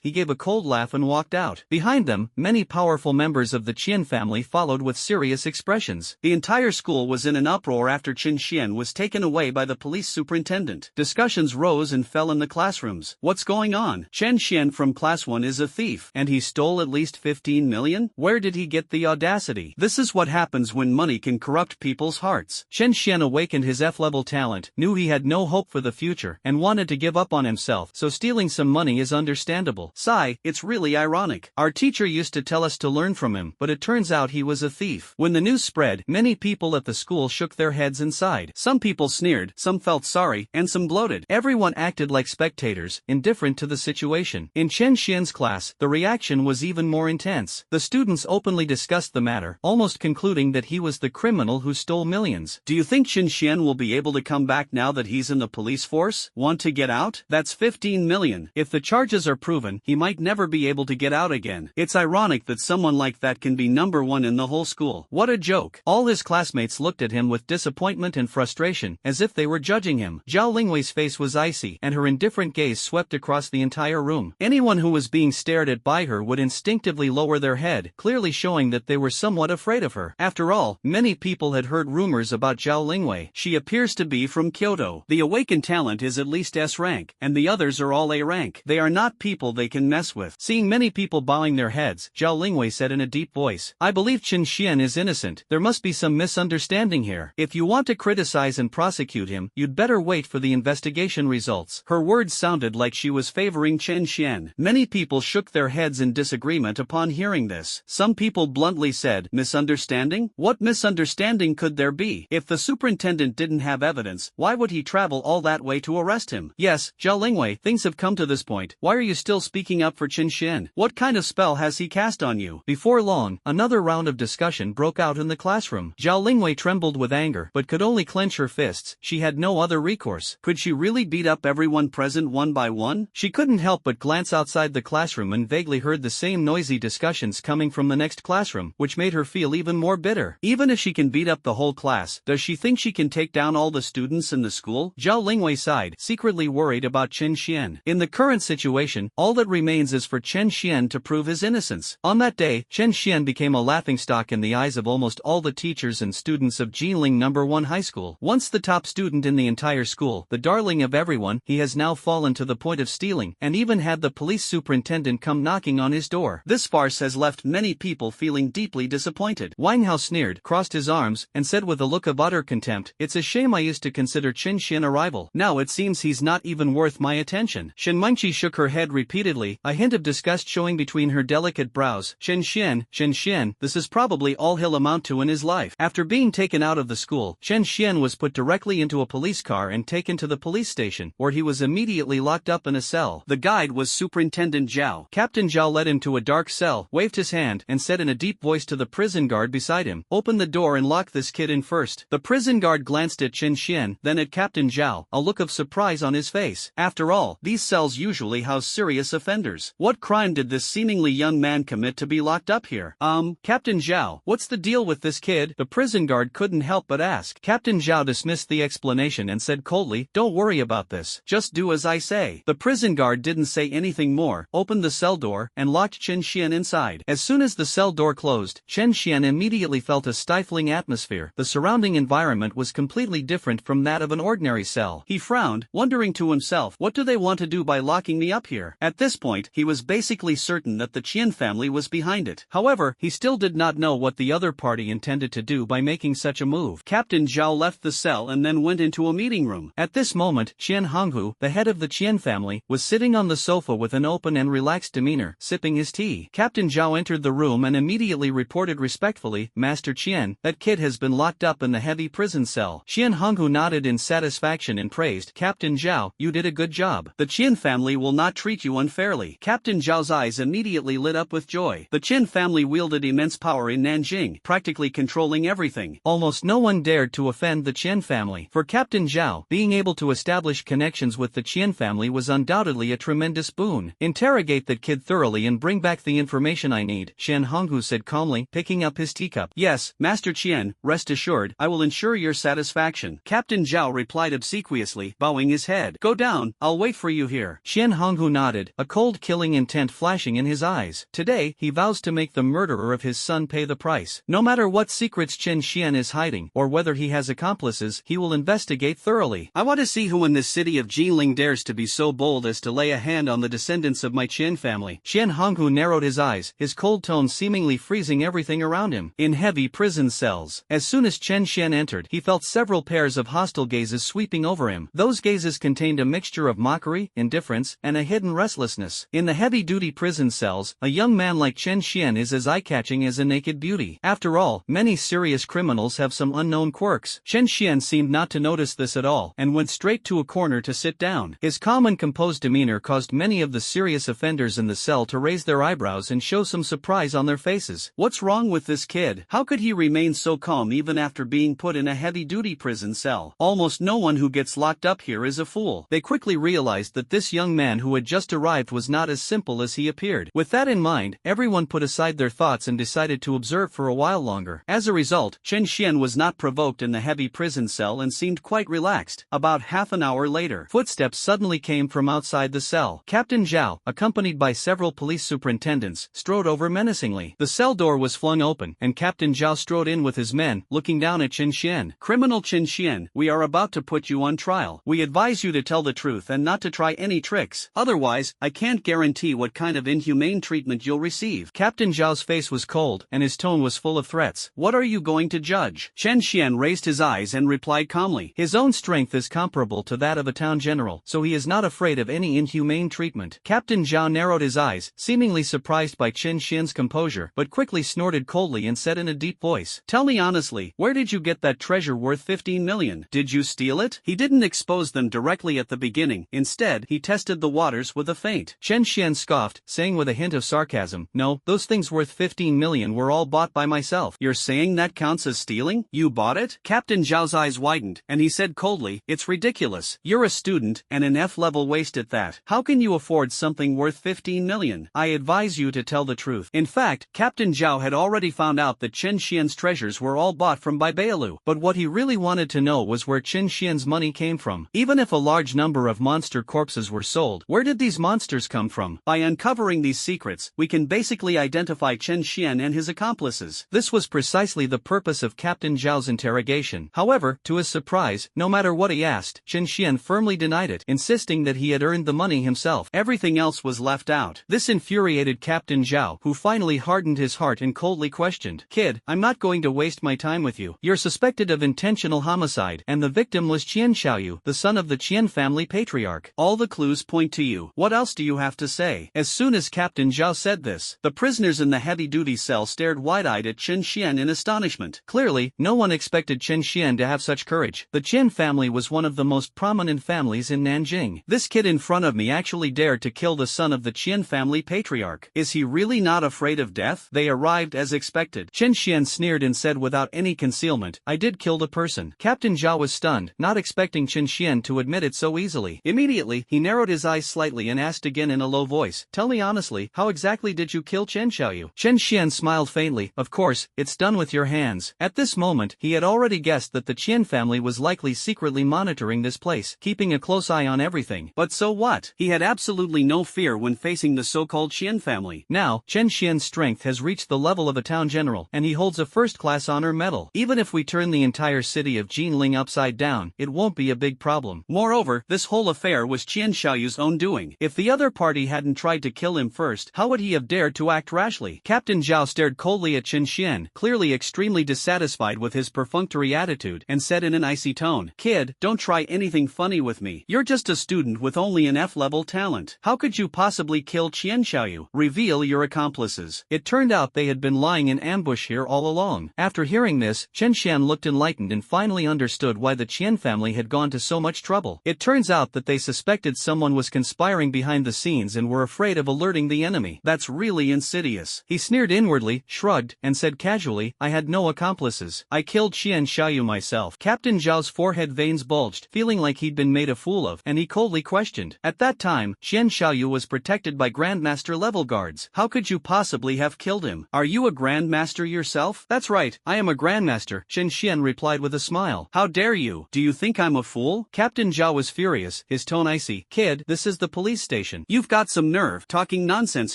he gave a cold laugh and walked out. Behind them, many powerful members of the Qian family followed with serious expressions. The entire school was in an uproar after Chen Xian was taken away by the police superintendent. Discussions rose and fell in the classrooms. What's going on? Chen Xian from class 1 is a thief, and he stole at least 15 million? Where did he get the audacity? This is what happens when money can corrupt people's hearts. Chen Xian awakened his F-level talent, knew he had no hope for the future, and wanted to give up on himself, so stealing some money is understandable. Sigh, it's really ironic. Our teacher used to tell us to learn from him, but it turns out he was a thief. When the news spread, many people at the school shook their heads and sighed. Some people sneered, some felt sorry, and some gloated. Everyone acted like spectators, indifferent to the situation. In Chen Xian's class, the reaction was even more intense. The students openly discussed the matter, almost concluding that he was the criminal who stole millions. Do you think Chen Xian will be able to come back now that he's in the police force? Want to get out? That's 15 million. If the charges are proven, he might never be able to get out again. It's ironic that someone like that can be number 1 in the whole school. What a joke. All his classmates looked at him with disappointment and frustration, as if they were judging him. Zhao Lingwei's face was icy, and her indifferent gaze swept across the entire room. Anyone who was being stared at by her would instinctively lower their head, clearly showing that they were somewhat afraid of her. After all, many people had heard rumors about Zhao Lingwei. She appears to be from Kyoto. The awakened talent is at least S rank, and the others are all A rank. They are not people they can mess with. Seeing many people bowing their heads, Zhao Lingwei said in a deep voice, "I believe Chen Xian is innocent. There must be some misunderstanding here. If you want to criticize and prosecute him, you'd better wait for the investigation results." Her words sounded like she was favoring Chen Xian. Many people shook their heads in disagreement upon hearing this. Some people bluntly said, "Misunderstanding? What misunderstanding could there be? If the superintendent didn't have evidence, why would he travel all that way to arrest him?" "Yes, Zhao Lingwei, things have come to this point. Why are you still speaking up for Chen Xian? What kind of spell has he cast on you?" Before long, another round of discussion broke out in the classroom. Zhao Lingwei trembled with anger, but could only clench her fists. She had no other recourse. Could she really beat up everyone present one by one? She couldn't help but glance outside the classroom and vaguely heard the same noisy discussions coming from the next classroom, which made her feel even more bitter. Even if she can beat up the whole class, does she think she can take down all the students in the school? Zhao Lingwei sighed, secretly worried about Chen Xian. In the current situation, all that remains is for Chen Xian to prove his innocence. On that day, Chen Xian became a laughingstock in the eyes of almost all the teachers and students of Jinling No. 1 High School. Once the top student in the entire school, the darling of everyone, he has now fallen to the point of stealing, and even had the police superintendent come knocking on his door. This farce has left many people feeling deeply disappointed. Wang Hao sneered, crossed his arms, and said with a look of utter contempt, "It's a shame I used to consider Chen Xian a rival. Now it seems he's not even worth my attention." attention. Shen Mengqi shook her head repeatedly, a hint of disgust showing between her delicate brows. Shen Xian, this is probably all he'll amount to in his life. After being taken out of the school, Shen Xian was put directly into a police car and taken to the police station, where he was immediately locked up in a cell. The guide was Superintendent Zhao. Captain Zhao led him to a dark cell, waved his hand, and said in a deep voice to the prison guard beside him, "Open the door and lock this kid in first." The prison guard glanced at Chen Xian, then at Captain Zhao, a look of surprise on his face. After all, these cells usually house serious offenders. What crime did this seemingly young man commit to be locked up here? Captain Zhao, what's the deal with this kid? The prison guard couldn't help but ask. Captain Zhao dismissed the explanation and said coldly, "Don't worry about this. Just do as I say." The prison guard didn't say anything more, opened the cell door, and locked Chen Xian inside. As soon as the cell door closed, Chen Xian immediately felt a stifling atmosphere. The surrounding environment was completely different from that of an ordinary cell. He frowned, wondering to himself, what do they want to do by locking me up here? At this point, he was basically certain that the Qian family was behind it. However, he still did not know what the other party intended to do by making such a move. Captain Zhao left the cell and then went into a meeting room. At this moment, Qian Honghu, the head of the Qian family, was sitting on the sofa with an open and relaxed demeanor, sipping his tea. Captain Zhao entered the room and immediately reported respectfully, "Master Qian, that kid has been locked up in the heavy prison cell." Qian Honghu nodded in satisfaction and praised, "Captain Zhao, you did a good job. The Qian family will not treat you unfairly." Captain Zhao's eyes immediately lit up with joy. The Qian family wielded immense power in Nanjing, practically controlling everything. Almost no one dared to offend the Qian family. For Captain Zhao, being able to establish connections with the Qian family was undoubtedly a tremendous boon. "Interrogate that kid thoroughly and bring back the information I need," Qian Honghu said calmly, picking up his teacup. "Yes, Master Qian, rest assured, I will ensure your satisfaction." Captain Zhao replied obsequiously, bowing his head. "Go down, I'll wait for you here." Qian Honghu nodded, a cold killing intent flashing in his eyes. Today, he vows to make the murderer of his son pay the price. No matter what secrets Chen Xian is hiding, or whether he has accomplices, he will investigate thoroughly. I want to see who in this city of Jinling dares to be so bold as to lay a hand on the descendants of my Qian family. Qian Honghu narrowed his eyes, his cold tone seemingly freezing everything around him. In heavy prison cells, as soon as Chen Xian entered, he felt several pairs of hostile gazes sweeping over him. Those gazes contained a mixture of mockery, indifference, and a hidden restlessness. In the heavy-duty prison cells, a young man like Chen Xian is as eye-catching as a naked beauty. After all, many serious criminals have some unknown quirks. Chen Xian seemed not to notice this at all, and went straight to a corner to sit down. His calm and composed demeanor caused many of the serious offenders in the cell to raise their eyebrows and show some surprise on their faces. What's wrong with this kid? How could he remain so calm even after being put in a heavy-duty prison cell? Almost no one who gets locked up here is a fool. They quickly realized that this young man who had just arrived was not as simple as he appeared. With that in mind, everyone put aside their thoughts and decided to observe for a while longer. As a result, Chen Xian was not provoked in the heavy prison cell and seemed quite relaxed. About half an hour later, footsteps suddenly came from outside the cell. Captain Zhao, accompanied by several police superintendents, strode over menacingly. The cell door was flung open, and Captain Zhao strode in with his men, looking down at Chen Xian. "Criminal Chen Xian, we are about to put you on trial. We advise you to tell the truth and not to try any tricks. Otherwise, I can't guarantee what kind of inhumane treatment you'll receive." Captain Zhao's face was cold, and his tone was full of threats. "What are you going to judge?" Chen Xian raised his eyes and replied calmly. His own strength is comparable to that of a town general, so he is not afraid of any inhumane treatment. Captain Zhao narrowed his eyes, seemingly surprised by Chen Xian's composure, but quickly snorted coldly and said in a deep voice, "Tell me honestly, where did you get that treasure worth 15 million? Did you steal it?" He didn't expose them directly at the beginning. Instead, he tested the waters with a feint. Chen Xian scoffed, saying with a hint of sarcasm, "No, those things worth 15 million were all bought by myself." "You're saying that counts as stealing? You bought it?" Captain Zhao's eyes widened, and he said coldly, "It's ridiculous. You're a student, and an F-level waste at that. How can you afford something worth 15 million? I advise you to tell the truth." In fact, Captain Zhao had already found out that Chen Xian's treasures were all bought from Baibaolu, but what he really wanted to know was where Chen Xian's money came from. Even if a large number of monster corpses were sold, where did these monsters come from? By uncovering these secrets, we can basically identify Chen Xian and his accomplices. This was precisely the purpose of Captain Zhao's interrogation. However, to his surprise, no matter what he asked, Chen Xian firmly denied it, insisting that he had earned the money himself. Everything else was left out. This infuriated Captain Zhao, who finally hardened his heart and coldly questioned, "Kid, I'm not going to waste my time with you. You're suspected of intentional homicide, and the victim was Qian Xiaoyu, the son of the Qian family patriarch. look. All the clues point to you. What else do you have to say? As soon as Captain Zhao said this, the prisoners in the heavy-duty cell stared wide-eyed at Chen Xian in astonishment. Clearly, no one expected Chen Xian to have such courage. The Chen family was one of the most prominent families in Nanjing. This kid in front of me actually dared to kill the son of the Chen family patriarch. Is he really not afraid of death? They arrived as expected. Chen Xian sneered and said without any concealment, I did kill the person. Captain Zhao was stunned, not expecting Chen Xian to admit it so easily. Immediately, he narrowed his eyes slightly and asked again in a low voice, tell me honestly, how exactly did you kill Chen Xiaoyu? Chen Xian smiled faintly, of course, it's done with your hands. At this moment, he had already guessed that the Qian family was likely secretly monitoring this place, keeping a close eye on everything. But so what? He had absolutely no fear when facing the so-called Qian family. Now, Chen Xian's strength has reached the level of a town general, and he holds a first-class honor medal. Even if we turn the entire city of Jinling upside down, it won't be a big problem. Moreover, this whole affair was Qian Xiaoyu's own doing. If the other party hadn't tried to kill him first, how would he have dared to act rashly? Captain Zhao stared coldly at Chen Xian, clearly extremely dissatisfied with his perfunctory attitude, and said in an icy tone, Kid, don't try anything funny with me. You're just a student with only an F-level talent. How could you possibly kill Qian Xiaoyu? Reveal your accomplices. It turned out they had been lying in ambush here all along. After hearing this, Chen Xian looked enlightened and finally understood why the Qian family had gone to so much trouble. It turns out that they suspected someone was conspiring behind the scenes and were afraid of alerting the enemy. That's really insidious. He sneered inwardly, shrugged, and said casually, I had no accomplices. I killed Qian Xiaoyu myself. Captain Zhao's forehead veins bulged, feeling like he'd been made a fool of, and he coldly questioned. At that time, Qian Xiaoyu was protected by Grandmaster level guards. How could you possibly have killed him? Are you a Grandmaster yourself? That's right, I am a Grandmaster, Chen Xian replied with a smile. How dare you? Do you think I'm a fool? Captain Zhao was furious, his tone icy. Kid, this is the police station. You've got some nerve talking nonsense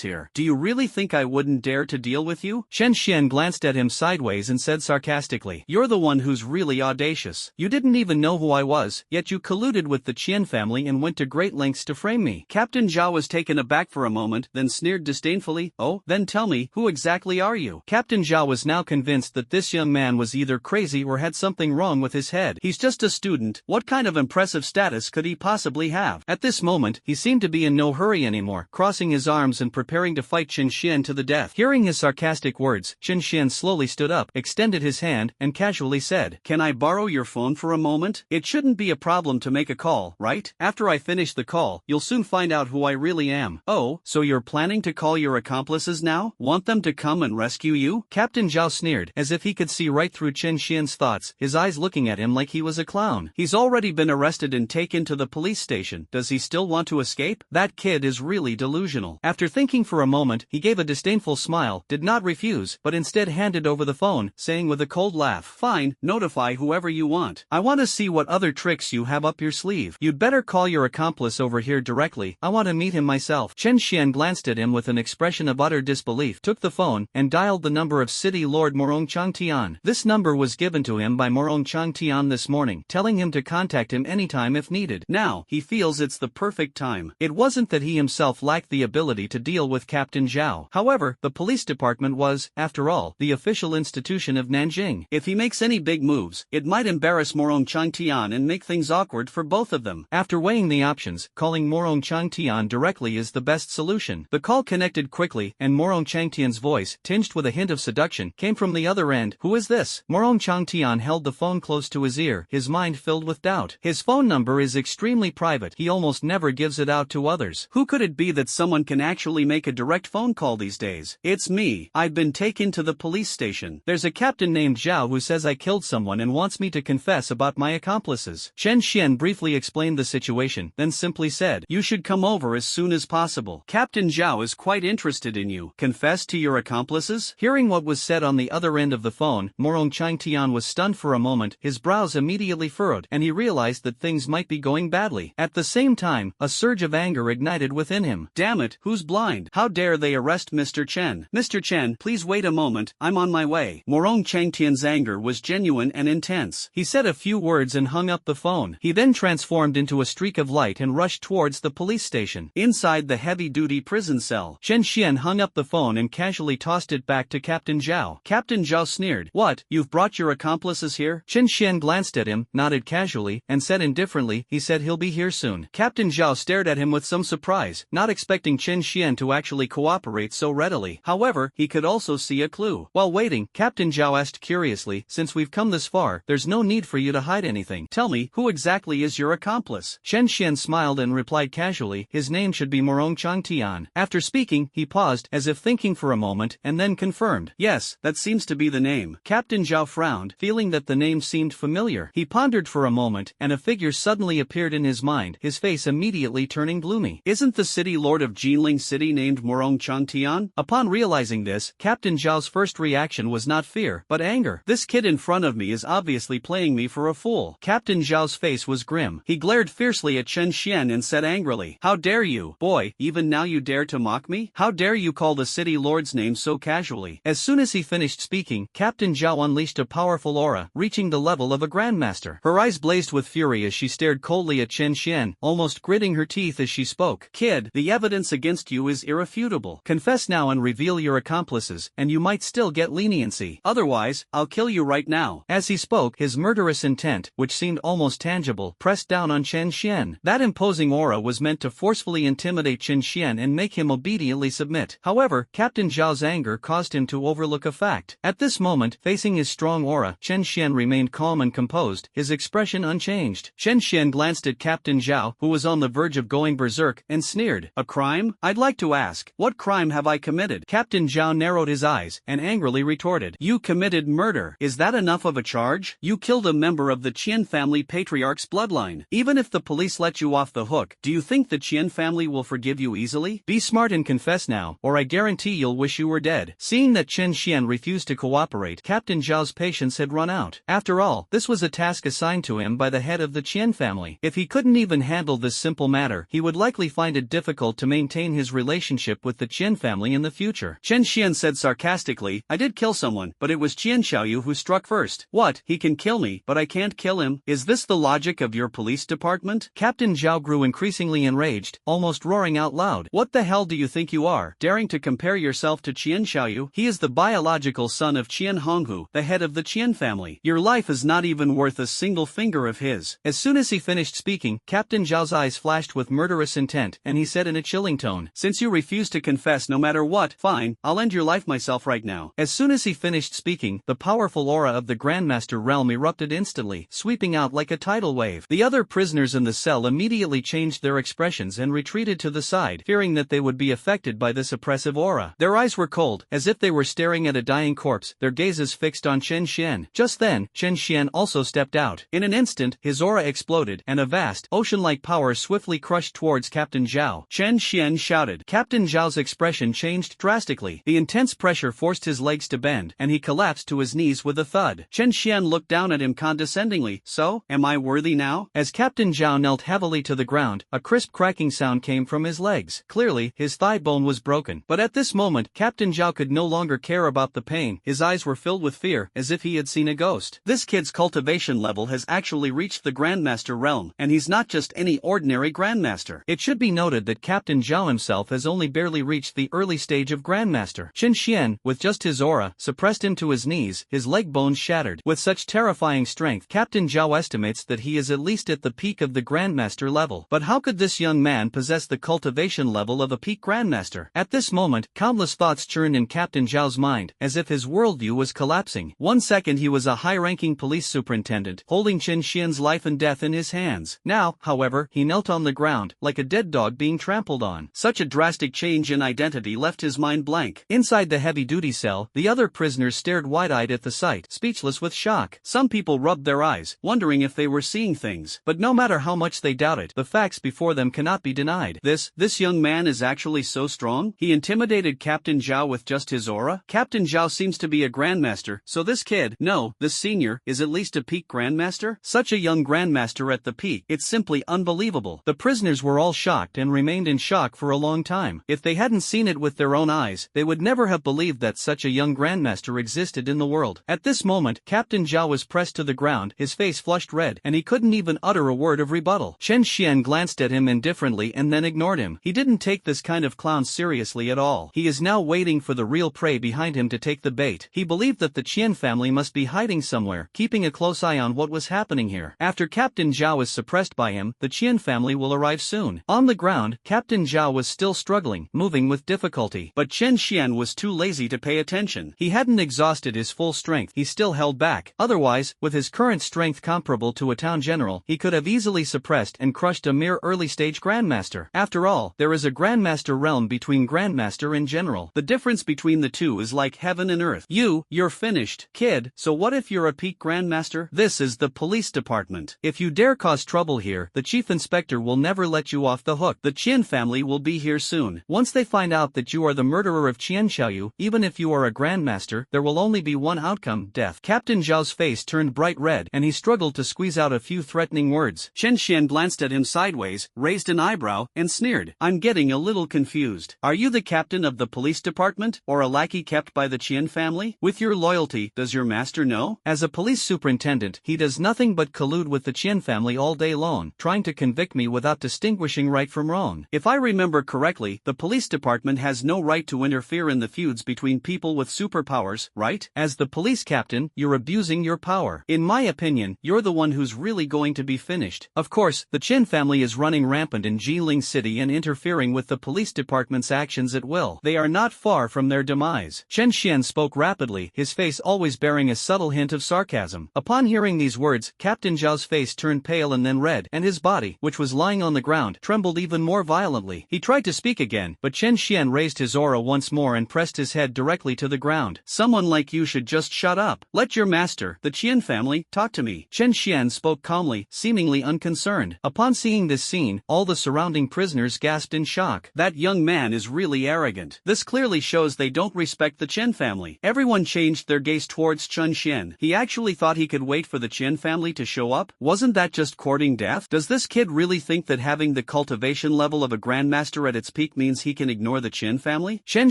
here. Do you really think I wouldn't dare to deal with you? Chen Xian glanced at him sideways and said sarcastically, You're the one who's really audacious. You didn't even know who I was, yet you colluded with the Qian family and went to great lengths to frame me. Captain Zhao was taken aback for a moment, then sneered disdainfully, Oh, then tell me, who exactly are you? Captain Zhao was now convinced that this young man was either crazy or had something wrong with his head. He's just a student, what kind of impressive status could he possibly have? At this moment, he seemed to be in no hurry anymore, crossing his arms and preparing to fight Chen Xian to the death. Hearing his sarcastic words, Chen Xian slowly stood up, extended his hand, and casually said, Can I borrow your phone for a moment? It shouldn't be a problem to make a call, right? After I finish the call, you'll soon find out who I really am. Oh, so you're planning to call your accomplices now? Want them to come and rescue you? Captain Zhao sneered, as if he could see right through Chen Xian's thoughts, his eyes looking at him like he was a clown. He's already been arrested and taken to the police station. Does he still want to escape? That kid is really delusional. After thinking for a moment, he gave a disdainful smile, did not refuse, but instead handed over the phone, saying with a cold laugh, Fine, notify whoever you want. I want to see what other tricks you have up your sleeve. You'd better call your accomplice over here directly. I want to meet him myself. Chen Xian glanced at him with an expression of utter disbelief, took the phone, and dialed the number of City Lord Morong Changtian. This number was given to him by Morong Changtian this morning, telling him to contact him anytime if needed. Now, he feels it's the perfect time. It wasn't that he himself lacked the ability to deal with Captain Zhao. However, the police department was, after all, the official institution of Nanjing. If he makes any big moves, it might embarrass Morong Changtian and make things awkward for both of them. After weighing the options, calling Morong Changtian directly is the best solution. The call connected quickly, and Morong Changtian's voice, tinged with a hint of seduction, came from the other end. Who is this? Morong Changtian held the phone close to his ear, his mind filled with doubt. His phone number is extremely private. He almost never gives it out to others. Who could it be that someone can actually make a direct phone call these days? It's me. I've been taken to the police station. There's a captain named Zhao who says I killed someone and wants me to confess about my accomplices. Chen Xian briefly explained the situation, then simply said, You should come over as soon as possible. Captain Zhao is quite interested in you. Confess to your accomplices? Hearing what was said on the other end of the phone, Morong Changtian was stunned for a moment, his brows immediately furrowed, and he realized that things might be going badly. At the same time, a surge of anger ignited within him. Damn it, who's blind? How dare they arrest Mr. Chen? Mr. Chen, please wait a moment, I'm on my way. Morong Changtian's anger was genuine and intense. He said a few words and hung up the phone. He then transformed into a streak of light and rushed towards the police station. Inside the heavy-duty prison cell, Chen Xian hung up the phone and casually tossed it back to Captain Zhao. Captain Zhao sneered, What, you've brought your accomplices here? Chen Xian glanced at him, nodded casually, and said indifferently, He said he'll be here soon. soon. Captain Zhao stared at him with some surprise, not expecting Chen Xian to actually cooperate so readily. However, he could also see a clue. While waiting, Captain Zhao asked curiously, since we've come this far, there's no need for you to hide anything. Tell me, who exactly is your accomplice? Chen Xian smiled and replied casually, his name should be Morong Changtian. After speaking, he paused, as if thinking for a moment, and then confirmed. Yes, that seems to be the name. Captain Zhao frowned, feeling that the name seemed familiar. He pondered for a moment, and a figure suddenly appeared in his mind, his face immediately turning gloomy. Isn't the city lord of Jinling City named Morong Changtian? Upon realizing this, Captain Zhao's first reaction was not fear, but anger. This kid in front of me is obviously playing me for a fool. Captain Zhao's face was grim. He glared fiercely at Chen Xian and said angrily, how dare you, boy, even now you dare to mock me? How dare you call the city lord's name so casually? As soon as he finished speaking, Captain Zhao unleashed a powerful aura, reaching the level of a grandmaster. Her eyes blazed with fury as she stared coldly at Chen Xian, almost gritting her teeth as she spoke. Kid, the evidence against you is irrefutable. Confess now and reveal your accomplices, and you might still get leniency. Otherwise, I'll kill you right now. As he spoke, his murderous intent, which seemed almost tangible, pressed down on Chen Xian. That imposing aura was meant to forcefully intimidate Chen Xian and make him obediently submit. However, Captain Zhao's anger caused him to overlook a fact. At this moment, facing his strong aura, Chen Xian remained calm and composed, his expression unchanged. Chen Xian glanced at Captain Zhao, who was on the verge of going berserk, and sneered. A crime? I'd like to ask, what crime have I committed? Captain Zhao narrowed his eyes, and angrily retorted. You committed murder. Is that enough of a charge? You killed a member of the Qian family patriarch's bloodline. Even if the police let you off the hook, do you think the Qian family will forgive you easily? Be smart and confess now, or I guarantee you'll wish you were dead. Seeing that Chen Xian refused to cooperate, Captain Zhao's patience had run out. After all, this was a task assigned to him by the head of the Qian family. If he couldn't even handle this simple matter, he would likely find it difficult to maintain his relationship with the Qian family in the future. Chen Xian said sarcastically, I did kill someone, but it was Qian Xiaoyu who struck first. What? He can kill me, but I can't kill him? Is this the logic of your police department? Captain Zhao grew increasingly enraged, almost roaring out loud. What the hell do you think you are, daring to compare yourself to Qian Xiaoyu? He is the biological son of Qian Honghu, the head of the Qian family. Your life is not even worth a single finger of his. As soon as he finished speaking, Captain Zhao's eyes flashed with murderous intent, and he said in a chilling tone, since you refuse to confess no matter what, fine, I'll end your life myself right now. As soon as he finished speaking, the powerful aura of the Grandmaster realm erupted instantly, sweeping out like a tidal wave. The other prisoners in the cell immediately changed their expressions and retreated to the side, fearing that they would be affected by this oppressive aura. Their eyes were cold, as if they were staring at a dying corpse, their gazes fixed on Chen Xian. Just then, Chen Xian also stepped out. In an instant, his aura exploded, and a vast, ocean-like power swiftly crushed towards Captain Zhao. Chen Xian shouted. Captain Zhao's expression changed drastically. The intense pressure forced his legs to bend, and he collapsed to his knees with a thud. Chen Xian looked down at him condescendingly. So, am I worthy now? As Captain Zhao knelt heavily to the ground, a crisp cracking sound came from his legs. Clearly, his thigh bone was broken. But at this moment, Captain Zhao could no longer care about the pain. His eyes were filled with fear, as if he had seen a ghost. This kid's cultivation level has actually reached the Grandmaster realm, and he's not just any ordinary Grandmaster. It should be noted that Captain Zhao himself has only barely reached the early stage of Grandmaster. Chen Xian, with just his aura, suppressed him to his knees, his leg bones shattered. With such terrifying strength, Captain Zhao estimates that he is at least at the peak of the Grandmaster level. But how could this young man possess the cultivation level of a peak Grandmaster? At this moment, countless thoughts churned in Captain Zhao's mind, as if his worldview was collapsing. One second he was a high-ranking police superintendent, holding Chen Xian's life and death in his hands. Now, however, he knelt on the ground, like a dead dog being trampled on. Such a drastic change in identity left his mind blank. Inside the heavy-duty cell, the other prisoners stared wide-eyed at the sight, speechless with shock. Some people rubbed their eyes, wondering if they were seeing things. But no matter how much they doubted, the facts before them cannot be denied. This young man is actually so strong? He intimidated Captain Zhao with just his aura? Captain Zhao seems to be a Grandmaster, so this kid, no, this senior, is at least a peak Grandmaster? Such a young Grandmaster at the peak, it's simply unbelievable. The prisoners were all shocked and remained in shock for a long time. If they hadn't seen it with their own eyes, they would never have believed that such a young Grandmaster existed in the world. At this moment, Captain Zhao was pressed to the ground, his face flushed red, and he couldn't even utter a word of rebuttal. Chen Xian glanced at him indifferently and then ignored him. He didn't take this kind of clown seriously at all. He is now waiting for the real prey behind him to take the bait. He believed that the Qian family must be hiding somewhere, keeping a close eye on what was happening here. After Captain Zhao is suppressed by him, the Qian family will arrive soon. On the ground, Captain Zhao was still struggling, moving with difficulty. But Chen Xian was too lazy to pay attention. He hadn't exhausted his full strength, he still held back. Otherwise, with his current strength comparable to a town general, he could have easily suppressed and crushed a mere early-stage grandmaster. After all, there is a grandmaster realm between grandmaster and general. The difference between the two is like heaven and earth. You're finished, kid, so what if you're a peak grandmaster? This is the police department. If you dare cause trouble here, the chief inspector will never let you off the hook. The Qian family will be here soon. Once they find out that you are the murderer of Qian Xiaoyu, even if you are a grandmaster, there will only be one outcome, death. Captain Zhao's face turned bright red, and he struggled to squeeze out a few threatening words. Chen Xian glanced at him sideways, raised an eyebrow, and sneered. I'm getting a little confused. Are you the captain of the police department, or a lackey kept by the Qian family? With your loyalty, does your master know? As a police superintendent, he does nothing but collude with the Qian family all day long, trying to convict me without distinguishing right from wrong. If I remember correctly, the police department has no right to interfere in the feuds between people with superpowers, right? As the police captain, you're abusing your power. In my opinion, you're the one who's really going to be finished. Of course, the Qian family is running rampant in Jiling City and interfering with the police department's actions at will. They are not far from their demise. Chen Xian spoke rapidly, his face always bearing a subtle hint of sarcasm. Upon hearing these words, Captain Zhao's face turned pale and then red, and his body, which was lying on the ground, trembled even more violently. He tried to speak again, but Chen Xian raised his aura once more and pressed his head directly to the ground. Someone like you should just shut up. Let your master, the Qian family, talk to me. Chen Xian spoke calmly, seemingly unconcerned. Upon seeing this scene, all the surrounding prisoners gasped in shock. That young man is really arrogant. This clearly shows they don't respect the Chen family. Everyone changed their gaze towards Chen Xian. He actually thought he could wait for the Chen family to show up? Wasn't that just courting death? Does this kid really think that having the cultivation level of a grandmaster at its peak means he can ignore the Chen family? Chen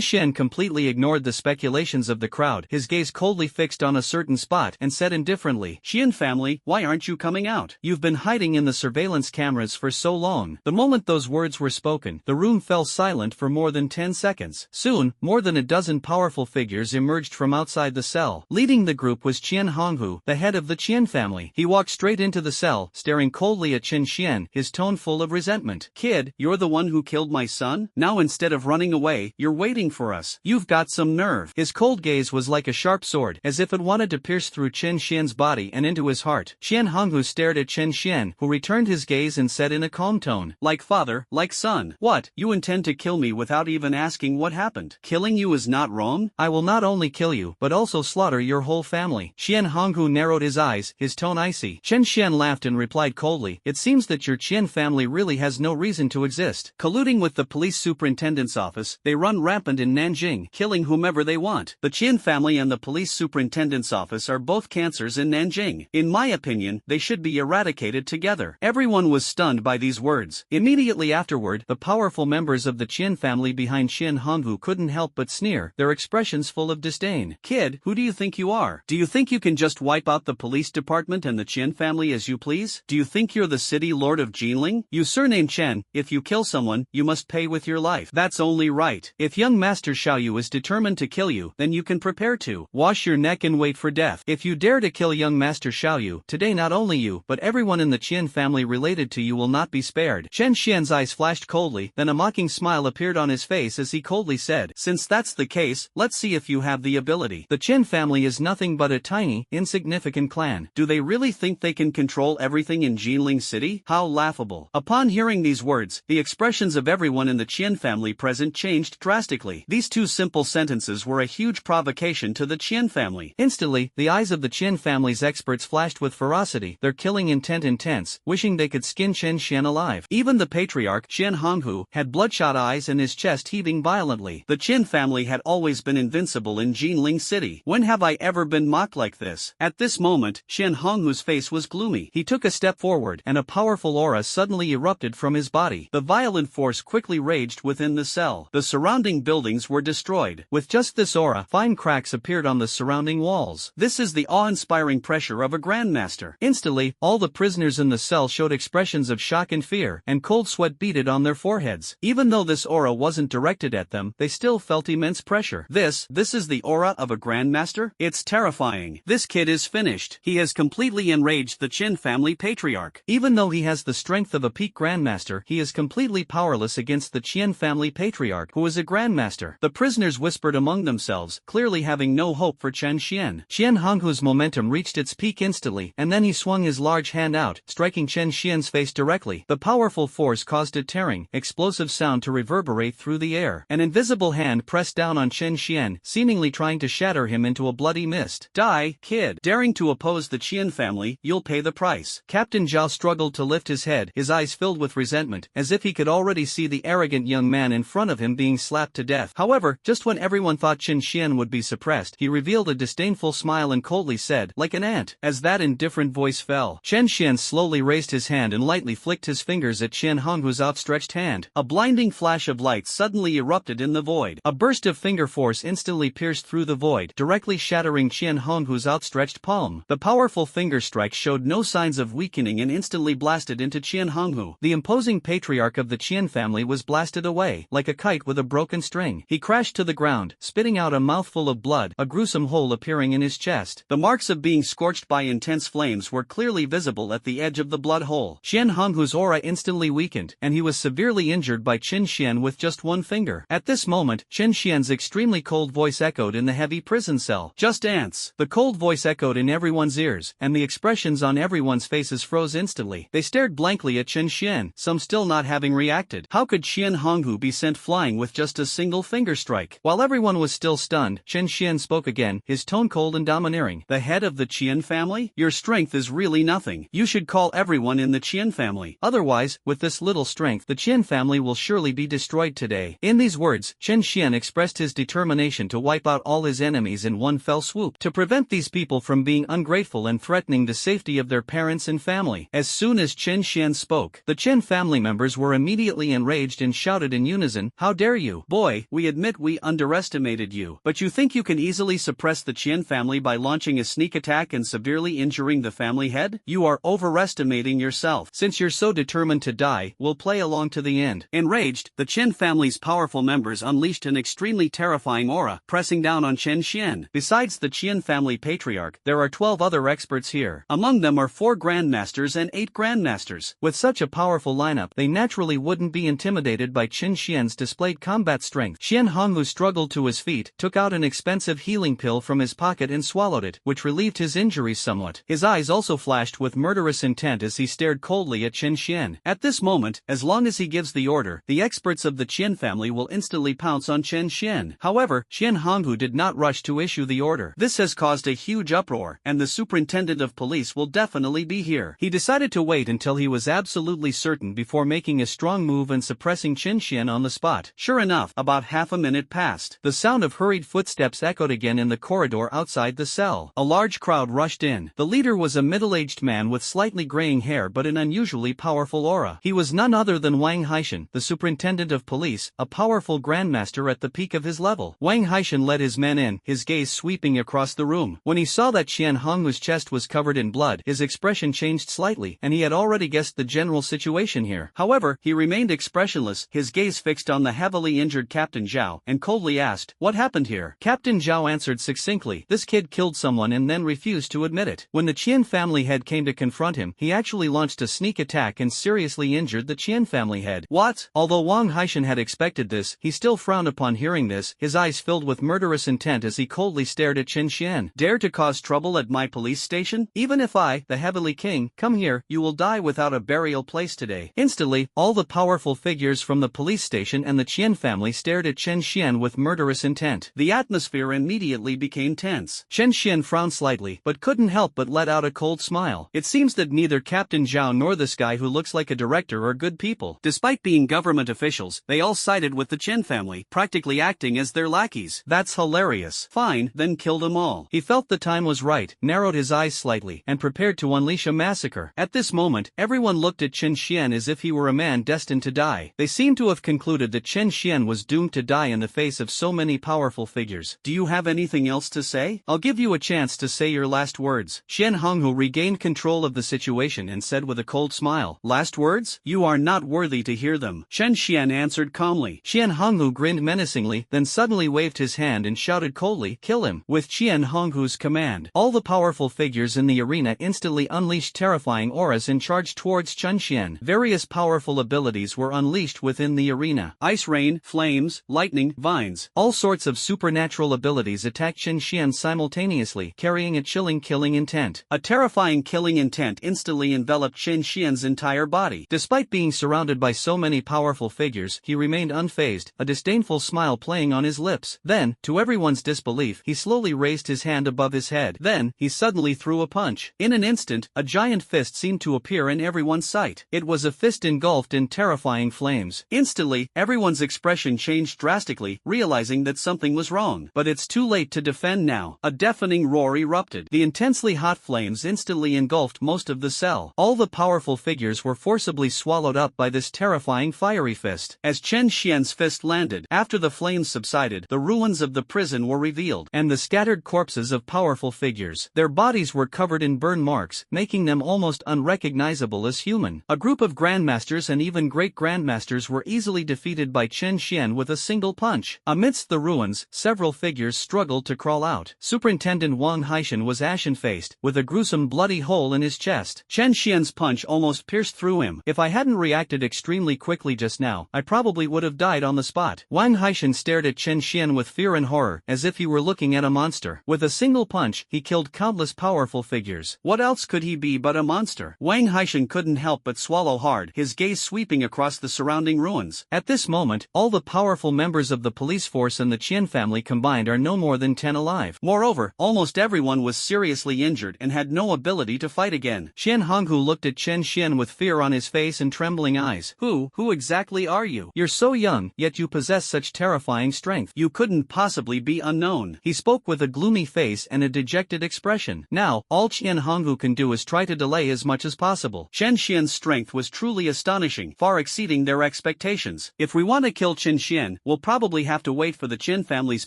Xian completely ignored the speculations of the crowd, his gaze coldly fixed on a certain spot, and said indifferently, Qian family, why aren't you coming out? You've been hiding in the surveillance cameras for so long. The moment those words were spoken, the room fell silent for more than 10 seconds. Soon, more than a dozen powerful figures emerged from outside the cell. Leading the group was Qian Honghu, the head of the Qian family. He walked straight into the cell, staring coldly at Chen Xian, his tone full of resentment. Kid, you're the one who killed my son? Now instead of running away, you're waiting for us. You've got some nerve. His cold gaze was like a sharp sword, as if it wanted to pierce through Chen Xian's body and into his heart. Qian Honghu stared at Chen Xian, who returned his gaze and said in a calm tone, like father, like son. What, you intend to kill me without even asking what happened? Killing you is not wrong? I will not only kill you, but also slaughter your whole family. Qian Honghu narrowed his eyes, his tone icy. Chen Xian laughed and replied coldly, it seems that your Qian family really has no reason to exist. Colluding with the police superintendent's office, they run rampant in Nanjing, killing whomever they want. The Qian family and the police superintendent's office are both cancers in Nanjing. In my opinion, they should be eradicated together. Everyone was stunned by these words. Immediately afterward, the powerful members of the Qian family behind Qian Honghu couldn't help but sneer, their expressions full of disdain. Kid, who do you think you are? Do you think you can just wipe out the police department and the Qian family as you please? Do you think you're the city lord of Jinling? You surname Chen, if you kill someone, you must pay with your life. That's only right. If young Master Xiaoyu is determined to kill you, then you can prepare to wash your neck and wait for death. If you dare to kill young Master Xiaoyu, today not only you, but everyone in the Qian family related to you will not be spared. Chen Xian's eyes flashed coldly, then a mocking smile appeared on his face as he coldly said, since that's the case, let's see if you have the ability. The Qian family is nothing but a tiny, insignificant clan. Do they really think they can control everything in Jinling City? How laughable. Upon hearing these words, the expressions of everyone in the Qian family present changed drastically. These two simple sentences were a huge provocation to the Qian family. Instantly, the eyes of the Qian family's experts flashed with ferocity, their killing intent intense, wishing they could skin Chen Xian alive. Even the patriarch, Qian Honghu, had bloodshot eyes and his chest heaving violently. The Qian family had always been invincible in Jinling City. When have I ever been mocked like this? At this moment, Qian Honghu's face was gloomy. He took a step forward, and a powerful aura suddenly erupted from his body. The violent force quickly raged within the cell. The surrounding buildings were destroyed. With just this aura, fine cracks appeared on the surrounding walls. This is the awe-inspiring pressure of a grandmaster. Instantly, all the prisoners in the cell showed expressions of shock and fear, and cold sweat beaded on their foreheads. Even though this aura wasn't directed at them, they still felt immense pressure. This is the aura of a grandmaster? It's terrifying. This kid is finished. He has completely enraged the Qin family patriarch. Even though though he has the strength of a peak grandmaster, he is completely powerless against the Qian family patriarch, who is a grandmaster. The prisoners whispered among themselves, clearly having no hope for Chen Xian. Qian Honghu's momentum reached its peak instantly, and then he swung his large hand out, striking Chen Xian's face directly. The powerful force caused a tearing, explosive sound to reverberate through the air. An invisible hand pressed down on Chen Xian, seemingly trying to shatter him into a bloody mist. Die, kid. Daring to oppose the Qian family, you'll pay the price. Captain Zhao struggled to lift his head, his eyes filled with resentment, as if he could already see the arrogant young man in front of him being slapped to death. However, just when everyone thought Chen Xian would be suppressed, he revealed a disdainful smile and coldly said, like an ant. As that indifferent voice fell, Chen Xian slowly raised his hand and lightly flicked his fingers at Qian Honghu's outstretched hand. A blinding flash of light suddenly erupted in the void. A burst of finger force instantly pierced through the void, directly shattering Qian Honghu's outstretched palm. The powerful finger strike showed no signs of weakening and instantly blasted into Qian Honghu. The imposing patriarch of the Qian family was blasted away, like a kite with a broken string. He crashed to the ground, spitting out a mouthful of blood, a gruesome hole appearing in his chest. The marks of being scorched by intense flames were clearly visible at the edge of the blood hole. Qian Honghu's aura instantly weakened, and he was severely injured by Chen Xian with just one finger. At this moment, Chen Xian's extremely cold voice echoed in the heavy prison cell. Just ants. The cold voice echoed in everyone's ears, and the expressions on everyone's faces froze instantly. They stared blankly at Chen Xian, some still not having reacted. How could Qian Honghu be sent flying with just a single finger strike? While everyone was still stunned, Chen Xian spoke again, his tone cold and domineering. The head of the Qian family? Your strength is really nothing. You should call everyone in the Qian family. Otherwise, with this little strength, the Qian family will surely be destroyed today. In these words, Chen Xian expressed his determination to wipe out all his enemies in one fell swoop, to prevent these people from being ungrateful and threatening the safety of their parents and family. As soon as Chen Xian spoke, the Chen family members were immediately enraged and shouted in unison, "How dare you? Boy, we admit we underestimated you, but you think you can easily suppress the Qian family by launching a sneak attack and severely injuring the family head? You are overestimating yourself. Since you're so determined to die, we'll play along to the end." Enraged, the Chen family's powerful members unleashed an extremely terrifying aura, pressing down on Chen Xian. Besides the Qian family patriarch, there are 12 other experts here. Among them are 4 grandmasters and 8 grandmasters. With such a powerful lineup, they naturally wouldn't be intimidated by Chen Xian's displayed combat strength. Qian Honghu struggled to his feet, took out an expensive healing pill from his pocket and swallowed it, which relieved his injuries somewhat. His eyes also flashed with murderous intent as he stared coldly at Chen Xian. At this moment, as long as he gives the order, the experts of the Qian family will instantly pounce on Chen Xian. However, Qian Honghu did not rush to issue the order. This has caused a huge uproar, and the superintendent of police will definitely be here. He decided to wait until he was absolutely certain before making a strong move and suppressing Chen Xian on the spot. Sure enough, about half a minute passed. The sound of hurried footsteps echoed again in the corridor outside the cell. A large crowd rushed in. The leader was a middle-aged man with slightly graying hair but an unusually powerful aura. He was none other than Wang Haishan, the superintendent of police, a powerful grandmaster at the peak of his level. Wang Haishan led his men in, his gaze sweeping across the room. When he saw that Qian Honghu's chest was covered in blood, his expression changed slightly, and he had already guessed the general situation here. However, he remained expressionless, his gaze fixed on the heavily injured Captain Zhao, and coldly asked, "What happened here?" Captain Zhao answered succinctly, "This kid killed someone and then refused to admit it." When the Qian family head came to confront him, he actually launched a sneak attack and seriously injured the Qian family head. What? Although Wang Haishan had expected this, he still frowned upon hearing this, his eyes filled with murderous intent as he coldly stared at Chen Xian. "Dare to cause trouble at my police station? Even if I, the Heavenly King, come here, you will die without a burial place today." Instantly, all the powerful figures from the police station and the Qian family stared at Chen Xian with murderous intent. The atmosphere immediately became tense. Chen Xian frowned slightly, but couldn't help but let out a cold smile. It seems that neither Captain Zhao nor this guy who looks like a director are good people. Despite being government officials, they all sided with the Chen family, practically acting as their lackeys. That's hilarious. Fine, then kill them all. He felt the time was right, narrowed his eyes slightly, and prepared to unleash a massacre. At this moment, everyone looked at Chen Xian as if he were a man destined to die. They seemed to have concluded that Chen Xian was doomed to die in the face of so many powerful figures. "Do you have anything else to say? I'll give you a chance to say your last words." Qian Honghu regained control of the situation and said with a cold smile, "Last words? You are not worthy to hear them." Chen Xian answered calmly. Qian Honghu grinned menacingly, then suddenly waved his hand and shouted coldly, "Kill him." With Qian Honghu's command, all the powerful figures in the arena instantly unleashed terrifying auras and charged towards Chen Xian. Various powerful abilities were unleashed within the arena. Ice rain, flames, lightning, vines. All sorts of supernatural abilities attacked Chen Xian simultaneously, carrying a chilling killing intent. A terrifying killing intent instantly enveloped Chen Xian's entire body. Despite being surrounded by so many powerful figures, he remained unfazed, a disdainful smile playing on his lips. Then, to everyone's disbelief, he slowly raised his hand above his head. Then, he suddenly threw a punch. In an instant, a giant fist seemed to appear in everyone's sight. It was a fist engulfed in terrifying flames. Instantly, everyone's expression changed drastically, realizing that something was wrong. But it's too late to defend now. A deafening roar erupted. The intensely hot flames instantly engulfed most of the cell. All the powerful figures were forcibly swallowed up by this terrifying fiery fist. As Chen Xian's fist landed, after the flames subsided, the ruins of the prison were revealed, and the scattered corpses of powerful figures. Their bodies were covered in burn marks, making them almost unrecognizable as human. A group of grandmasters and even great grandmasters were easily defeated by Chen Xian with a single punch. Amidst the ruins, several figures struggled to crawl out. Superintendent Wang Haishan was ashen-faced, with a gruesome bloody hole in his chest. Chen Xian's punch almost pierced through him. If I hadn't reacted extremely quickly just now, I probably would have died on the spot. Wang Haishan stared at Chen Xian with fear and horror, as if he were looking at a monster. With a single punch, he killed countless powerful figures. What else could he be but a monster? Wang Haishan couldn't help but swallow hard, his gaze sweeping across the surrounding ruins. At this moment, all the powerful members of the police force and the Qian family combined are no more than 10 alive. Moreover, almost everyone was seriously injured and had no ability to fight again. Qian Honghu looked at Chen Xian with fear on his face and trembling eyes. Who exactly are you? You're so young, yet you possess such terrifying strength. You couldn't possibly be unknown. He spoke with a gloomy face and a dejected expression. Now, all Qian Honghu can do is try to delay as much as possible. Chen Xian's strength was truly astonishing, far exceeding their expectations. If we want to kill Chen Xian, we'll probably have to wait for the Qin family's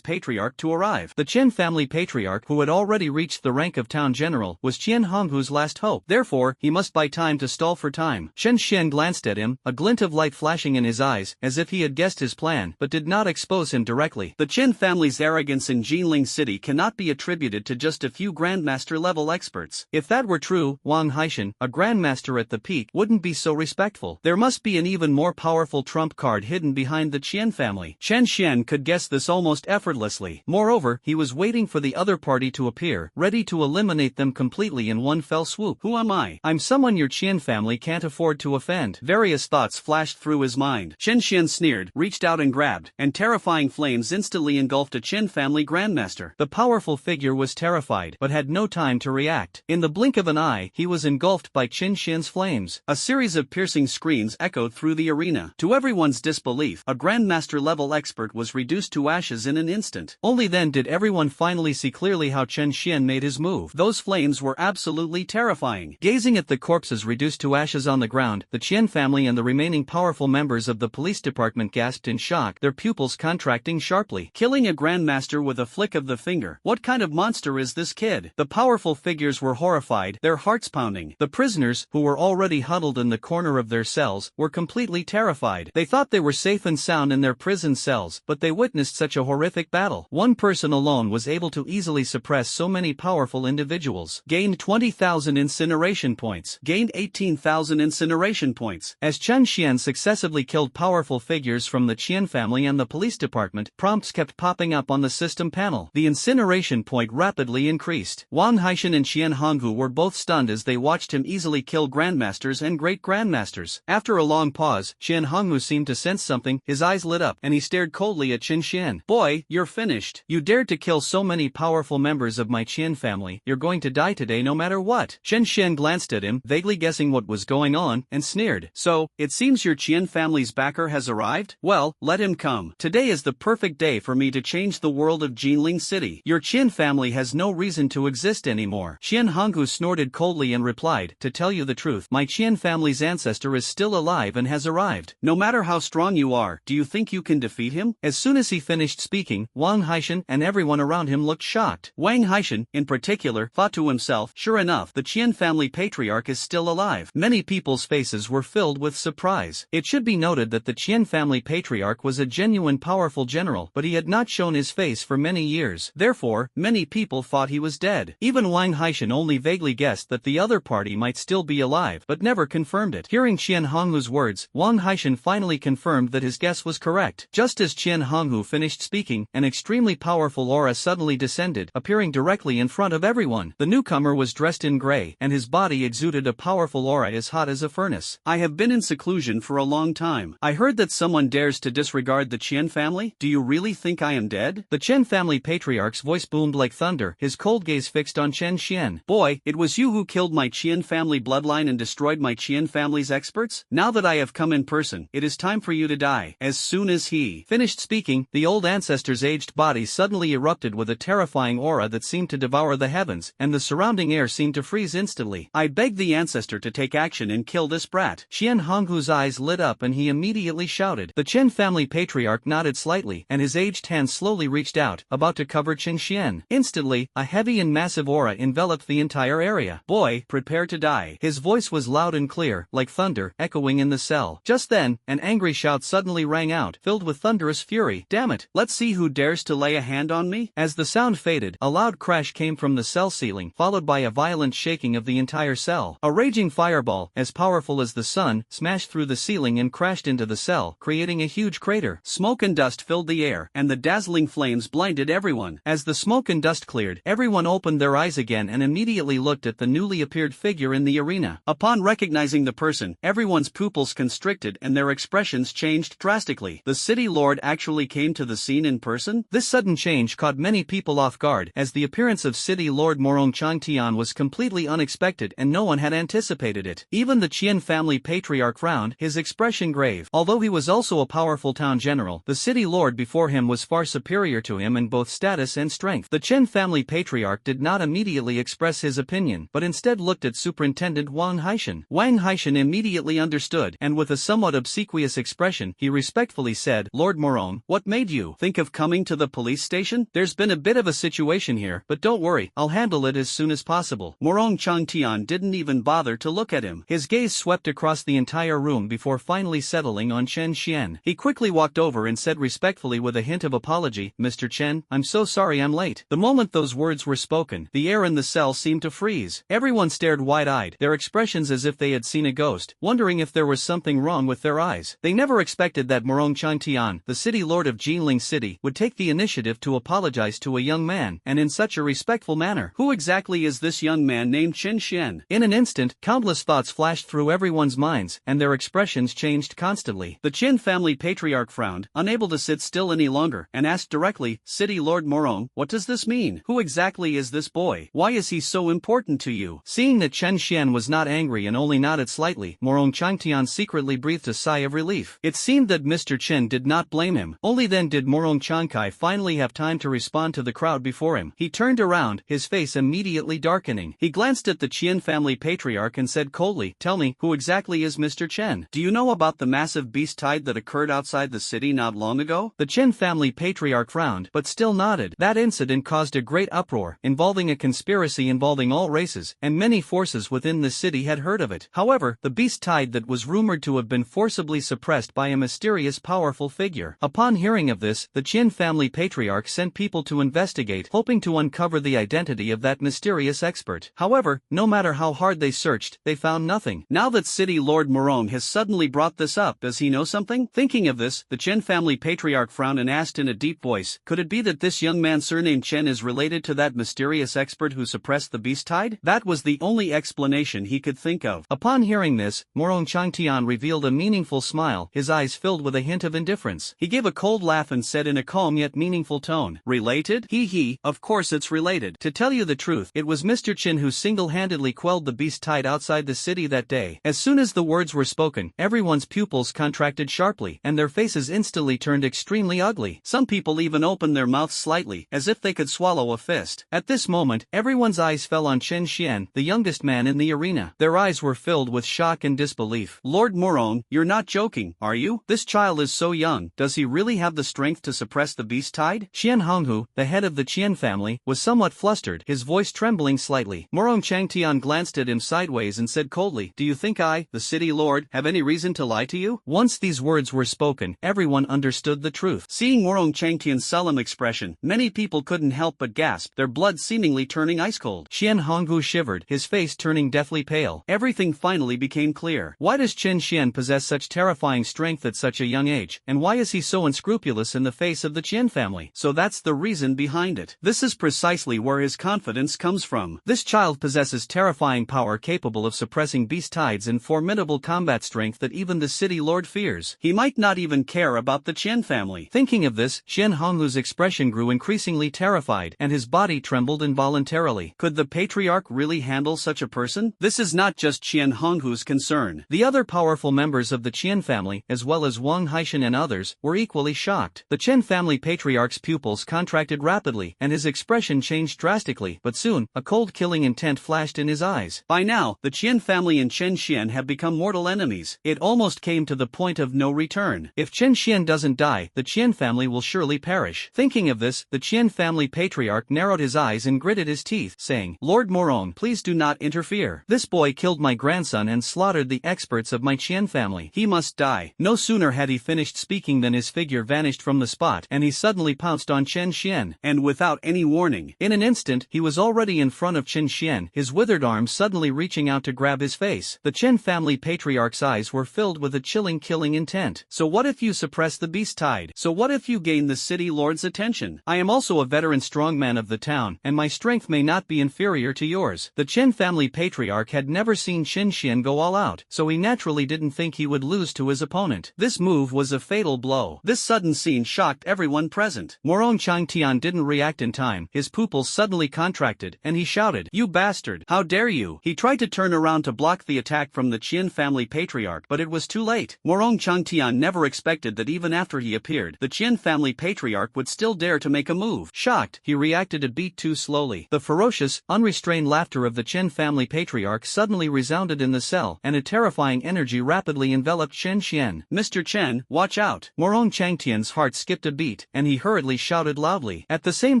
patriarch to arrive. The Qin family patriarch, who had already reached the rank of town general, was Qian Honghu's last hope. Therefore, he must buy time to stall for time. Chen Xian glanced at him, a glint of light flashing in his eyes, as if he had guessed his plan, but did not expose him directly. The Qin family's arrogance in Jinling City cannot be attributed to just a few Grandmaster-level experts. If that were true, Wang Haishan, a Grandmaster at the peak, wouldn't be so respectful. There must be an even more powerful trump card hidden behind the Qian family. Chen Xian could guess this almost effortlessly. Moreover, he was waiting for the other party to appear, ready to eliminate them completely in one fell swoop. Who am I? I'm someone your Qian family can't afford to offend. Various thoughts flashed through his mind. Chen Xian sneered, reached out and grabbed, and terrifying flames instantly engulfed a Qin family grandmaster. The powerful figure was terrified, but had no time to react. In the blink of an eye, he was engulfed by Chen Xian's flames. A series of piercing screams echoed through the arena. To everyone's disbelief, a grandmaster-level expert was reduced to ashes in an instant. Only then did everyone finally see clearly how Chen Xian made his move. Those flames were absolutely terrifying. Gazing at the corpses reduced to ashes on the ground, the Qian family and the remaining powerful members of the police department gasped in shock, their pupils contracting sharply. Killing a grandmaster with a flick of the finger. What kind of monster is this kid? The powerful figures were horrified, their hearts pounding. The prisoners, who were already huddled in the corner of their cells, were completely terrified. They thought they were safe and sound in their prison cells, but they witnessed such a horrific battle. One person alone was able to easily suppress so many powerful individuals. Gained 20,000 incineration points. Gained 18,000 incineration points. As Chen Xian successively killed powerful figures from the Qian family and the police department, prompts kept popping up on the system panel. The incineration point rapidly increased. Wang Haishan and Qian Honghu were both stunned as they watched him easily kill grandmasters and great grandmasters. After a long pause, Qian Honghu seemed to sense something, his eyes lit up, and he stared coldly at Chen Xian. Boy, you're finished. You dared to kill so many powerful members of my Qian family, you're going to die today no matter what. Chen Xian glanced at him, vaguely guessing what was going on, and sneered. So, it seems your Qian family's backer has arrived? Well, let him come. Today is the perfect day for me to change the world of Jinling City. Your Qian family has no reason to exist anymore. Qian Honghu snorted coldly and replied, to tell you the truth, my Qian family's ancestor is still alive and has arrived. No matter how strong you are, do you think you can defeat him? As soon as he finished speaking, Wang Haishan and everyone around him looked shocked. Wang Haishan, in particular, thought to himself, sure enough, the Qian family patriarch is still alive. Many people's faces were filled with surprise. It should be noted that the Qian family patriarch was a genuine powerful general, but he had not shown his face for many years. Therefore, many people thought he was dead. Even Wang Haishan only vaguely guessed that the other party might still still be alive, but never confirmed it. Hearing Qian Honghu's words, Wang Haishan finally confirmed that his guess was correct. Just as Qian Honghu finished speaking, an extremely powerful aura suddenly descended, appearing directly in front of everyone. The newcomer was dressed in gray, and his body exuded a powerful aura as hot as a furnace. I have been in seclusion for a long time. I heard that someone dares to disregard the Qian family. Do you really think I am dead? The Chen family patriarch's voice boomed like thunder, his cold gaze fixed on Chen Xian. Boy, it was you who killed my Qian family bloodline and destroyed my Qian family's experts? Now that I have come in person, it is time for you to die. As soon as he finished speaking, the old ancestor's aged body suddenly erupted with a terrifying aura that seemed to devour the heavens, and the surrounding air seemed to freeze instantly. I begged the ancestor to take action and kill this brat. Qian Honghu's eyes lit up and he immediately shouted. The Chen family patriarch nodded slightly, and his aged hand slowly reached out, about to cover Chen Xian. Instantly, a heavy and massive aura enveloped the entire area. Boy, prepare to die. His voice was loud and clear, like thunder, echoing in the cell. Just then, an angry shout suddenly rang out, filled with thunderous fury. Damn it! Let's see who dares to lay a hand on me? As the sound faded, a loud crash came from the cell ceiling, followed by a violent shaking of the entire cell. A raging fireball, as powerful as the sun, smashed through the ceiling and crashed into the cell, creating a huge crater. Smoke and dust filled the air, and the dazzling flames blinded everyone. As the smoke and dust cleared, everyone opened their eyes again and immediately looked at the newly appeared figure in the arena. Upon recognizing the person, everyone's pupils constricted and their expressions changed drastically. The city lord actually came to the scene in person? This sudden change caught many people off guard, as the appearance of city lord Morong Changtian was completely unexpected and no one had anticipated it. Even the Qian family patriarch frowned, his expression grave. Although he was also a powerful town general, the city lord before him was far superior to him in both status and strength. The Chen family patriarch did not immediately express his opinion, but instead looked at Superintendent Wang Haishan. Wang Haishan immediately understood, and with a somewhat obsequious expression, he respectfully said, Lord Morong, what made you think of coming to the police station? There's been a bit of a situation here, but don't worry, I'll handle it as soon as possible. Morong Changtian didn't even bother to look at him. His gaze swept across the entire room before finally settling on Chen Xian. He quickly walked over and said respectfully with a hint of apology, Mr. Chen, I'm so sorry I'm late. The moment those words were spoken, the air in the cell seemed to freeze. Everyone stared wide-eyed, their expressions as if they had seen a ghost, wondering if there was something wrong with their eyes. They never expected that Morong Changtian, the city lord of Jinling City, would take the initiative to apologize to a young man, and in such a respectful manner. Who exactly is this young man named Chen Xian? In an instant, countless thoughts flashed through everyone's minds, and their expressions changed constantly. The Chen family patriarch frowned, unable to sit still any longer, and asked directly, City Lord Morong, what does this mean? Who exactly is this boy? Why is he so important to you? Seeing that Chen Xian was not angry and only nodded slightly, Morong Changtian secretly breathed a sigh of relief. It seemed that Mr. Chen did not blame him. Only then did Morong Changkai finally have time to respond to the crowd before him. He turned around, his face immediately darkening. He glanced at the Qian family patriarch and said coldly, tell me, who exactly is Mr. Chen? Do you know about the massive beast tide that occurred outside the city not long ago? The Chen family patriarch frowned, but still nodded. That incident caused a great uproar, involving a conspiracy involving all races, and many forces within the city had heard of it. However, the beast tide that was rumored to have been forcibly suppressed by a mysterious powerful figure. Upon hearing of this, the Qian family patriarch sent people to investigate, hoping to uncover the identity of that mysterious expert. However, no matter how hard they searched, they found nothing. Now that City Lord Morong has suddenly brought this up, does he know something? Thinking of this, the Chen family patriarch frowned and asked in a deep voice, could it be that this young man surnamed Chen is related to that mysterious expert who suppressed the beast tide? That was the only explanation he could think of. Upon hearing this, Morong Changtian revealed a meaningful smile, his eyes filled with a hint of indifference. He gave a cold laugh and said in a calm yet meaningful tone, related? Hee, of course it's related. To tell you the truth, it was Mr. Chen who single-handedly quelled the beast tide outside the city that day. As soon as the words were spoken, everyone's pupils contracted sharply, and their faces instantly turned extremely ugly. Some people even opened their mouths slightly, as if they could swallow a fist. At this moment, everyone's eyes fell on Chen Xian, the youngest man in the arena. Their eyes were filled with shock and disbelief. Lord Morong, you're not joking, are you? This child is so young, does he really have the strength to suppress the beast tide? Qian Honghu, the head of the Qian family, was somewhat flustered, his voice trembling slightly. Morong Changtian glanced at him sideways and said coldly, do you think I, the city lord, have any reason to lie to you? Once these words were spoken, everyone understood the truth. Seeing Morong Changtian's solemn expression, many people couldn't help but gasp, their blood seemingly turning ice cold. Qian Honghu shivered, his face turning deathly deathly pale. Everything finally became clear. Why does Chen Xian possess such terrifying strength at such a young age, and why is he so unscrupulous in the face of the Qian family? So that's the reason behind it. This is precisely where his confidence comes from. This child possesses terrifying power capable of suppressing beast tides and formidable combat strength that even the city lord fears. He might not even care about the Qian family. Thinking of this, Qian Honghu's expression grew increasingly terrified, and his body trembled involuntarily. Could the patriarch really handle such a person? This is not just Qian Honghu's concern. The other powerful members of the Qian family, as well as Wang Haishan and others, were equally shocked. The Qian family patriarch's pupils contracted rapidly, and his expression changed drastically, but soon, a cold killing intent flashed in his eyes. By now, the Qian family and Chen Xian have become mortal enemies. It almost came to the point of no return. If Chen Xian doesn't die, the Qian family will surely perish. Thinking of this, the Qian family patriarch narrowed his eyes and gritted his teeth, saying, "Lord Morong, please do not interfere. This boy killed my grandson and slaughtered the experts of my Qian family. He must die." No sooner had he finished speaking than his figure vanished from the spot, and he suddenly pounced on Chen Xian. And without any warning, in an instant, he was already in front of Chen Xian, his withered arms suddenly reaching out to grab his face. The Chen family patriarch's eyes were filled with a chilling killing intent. "So what if you suppress the beast tide? So what if you gain the city lord's attention? I am also a veteran strongman of the town, and my strength may not be inferior to yours." The Chen family patriarch had never seen Chen Xian go all out, so he naturally didn't think he would lose to his opponent. This move was a fatal blow. This sudden scene shocked everyone present. Morong Changtian didn't react in time. His pupils suddenly contracted, and he shouted, "You bastard! How dare you!" He tried to turn around to block the attack from the Qian family patriarch, but it was too late. Morong Changtian never expected that even after he appeared, the Qian family patriarch would still dare to make a move. Shocked, he reacted a beat too slowly. The ferocious, unrestrained laughter of the Qian family patriarch suddenly resounded in the cell, and a terrifying energy rapidly enveloped Chen Xian. "Mr. Chen, watch out!" Morong Changtian's heart skipped a beat, and he hurriedly shouted loudly. At the same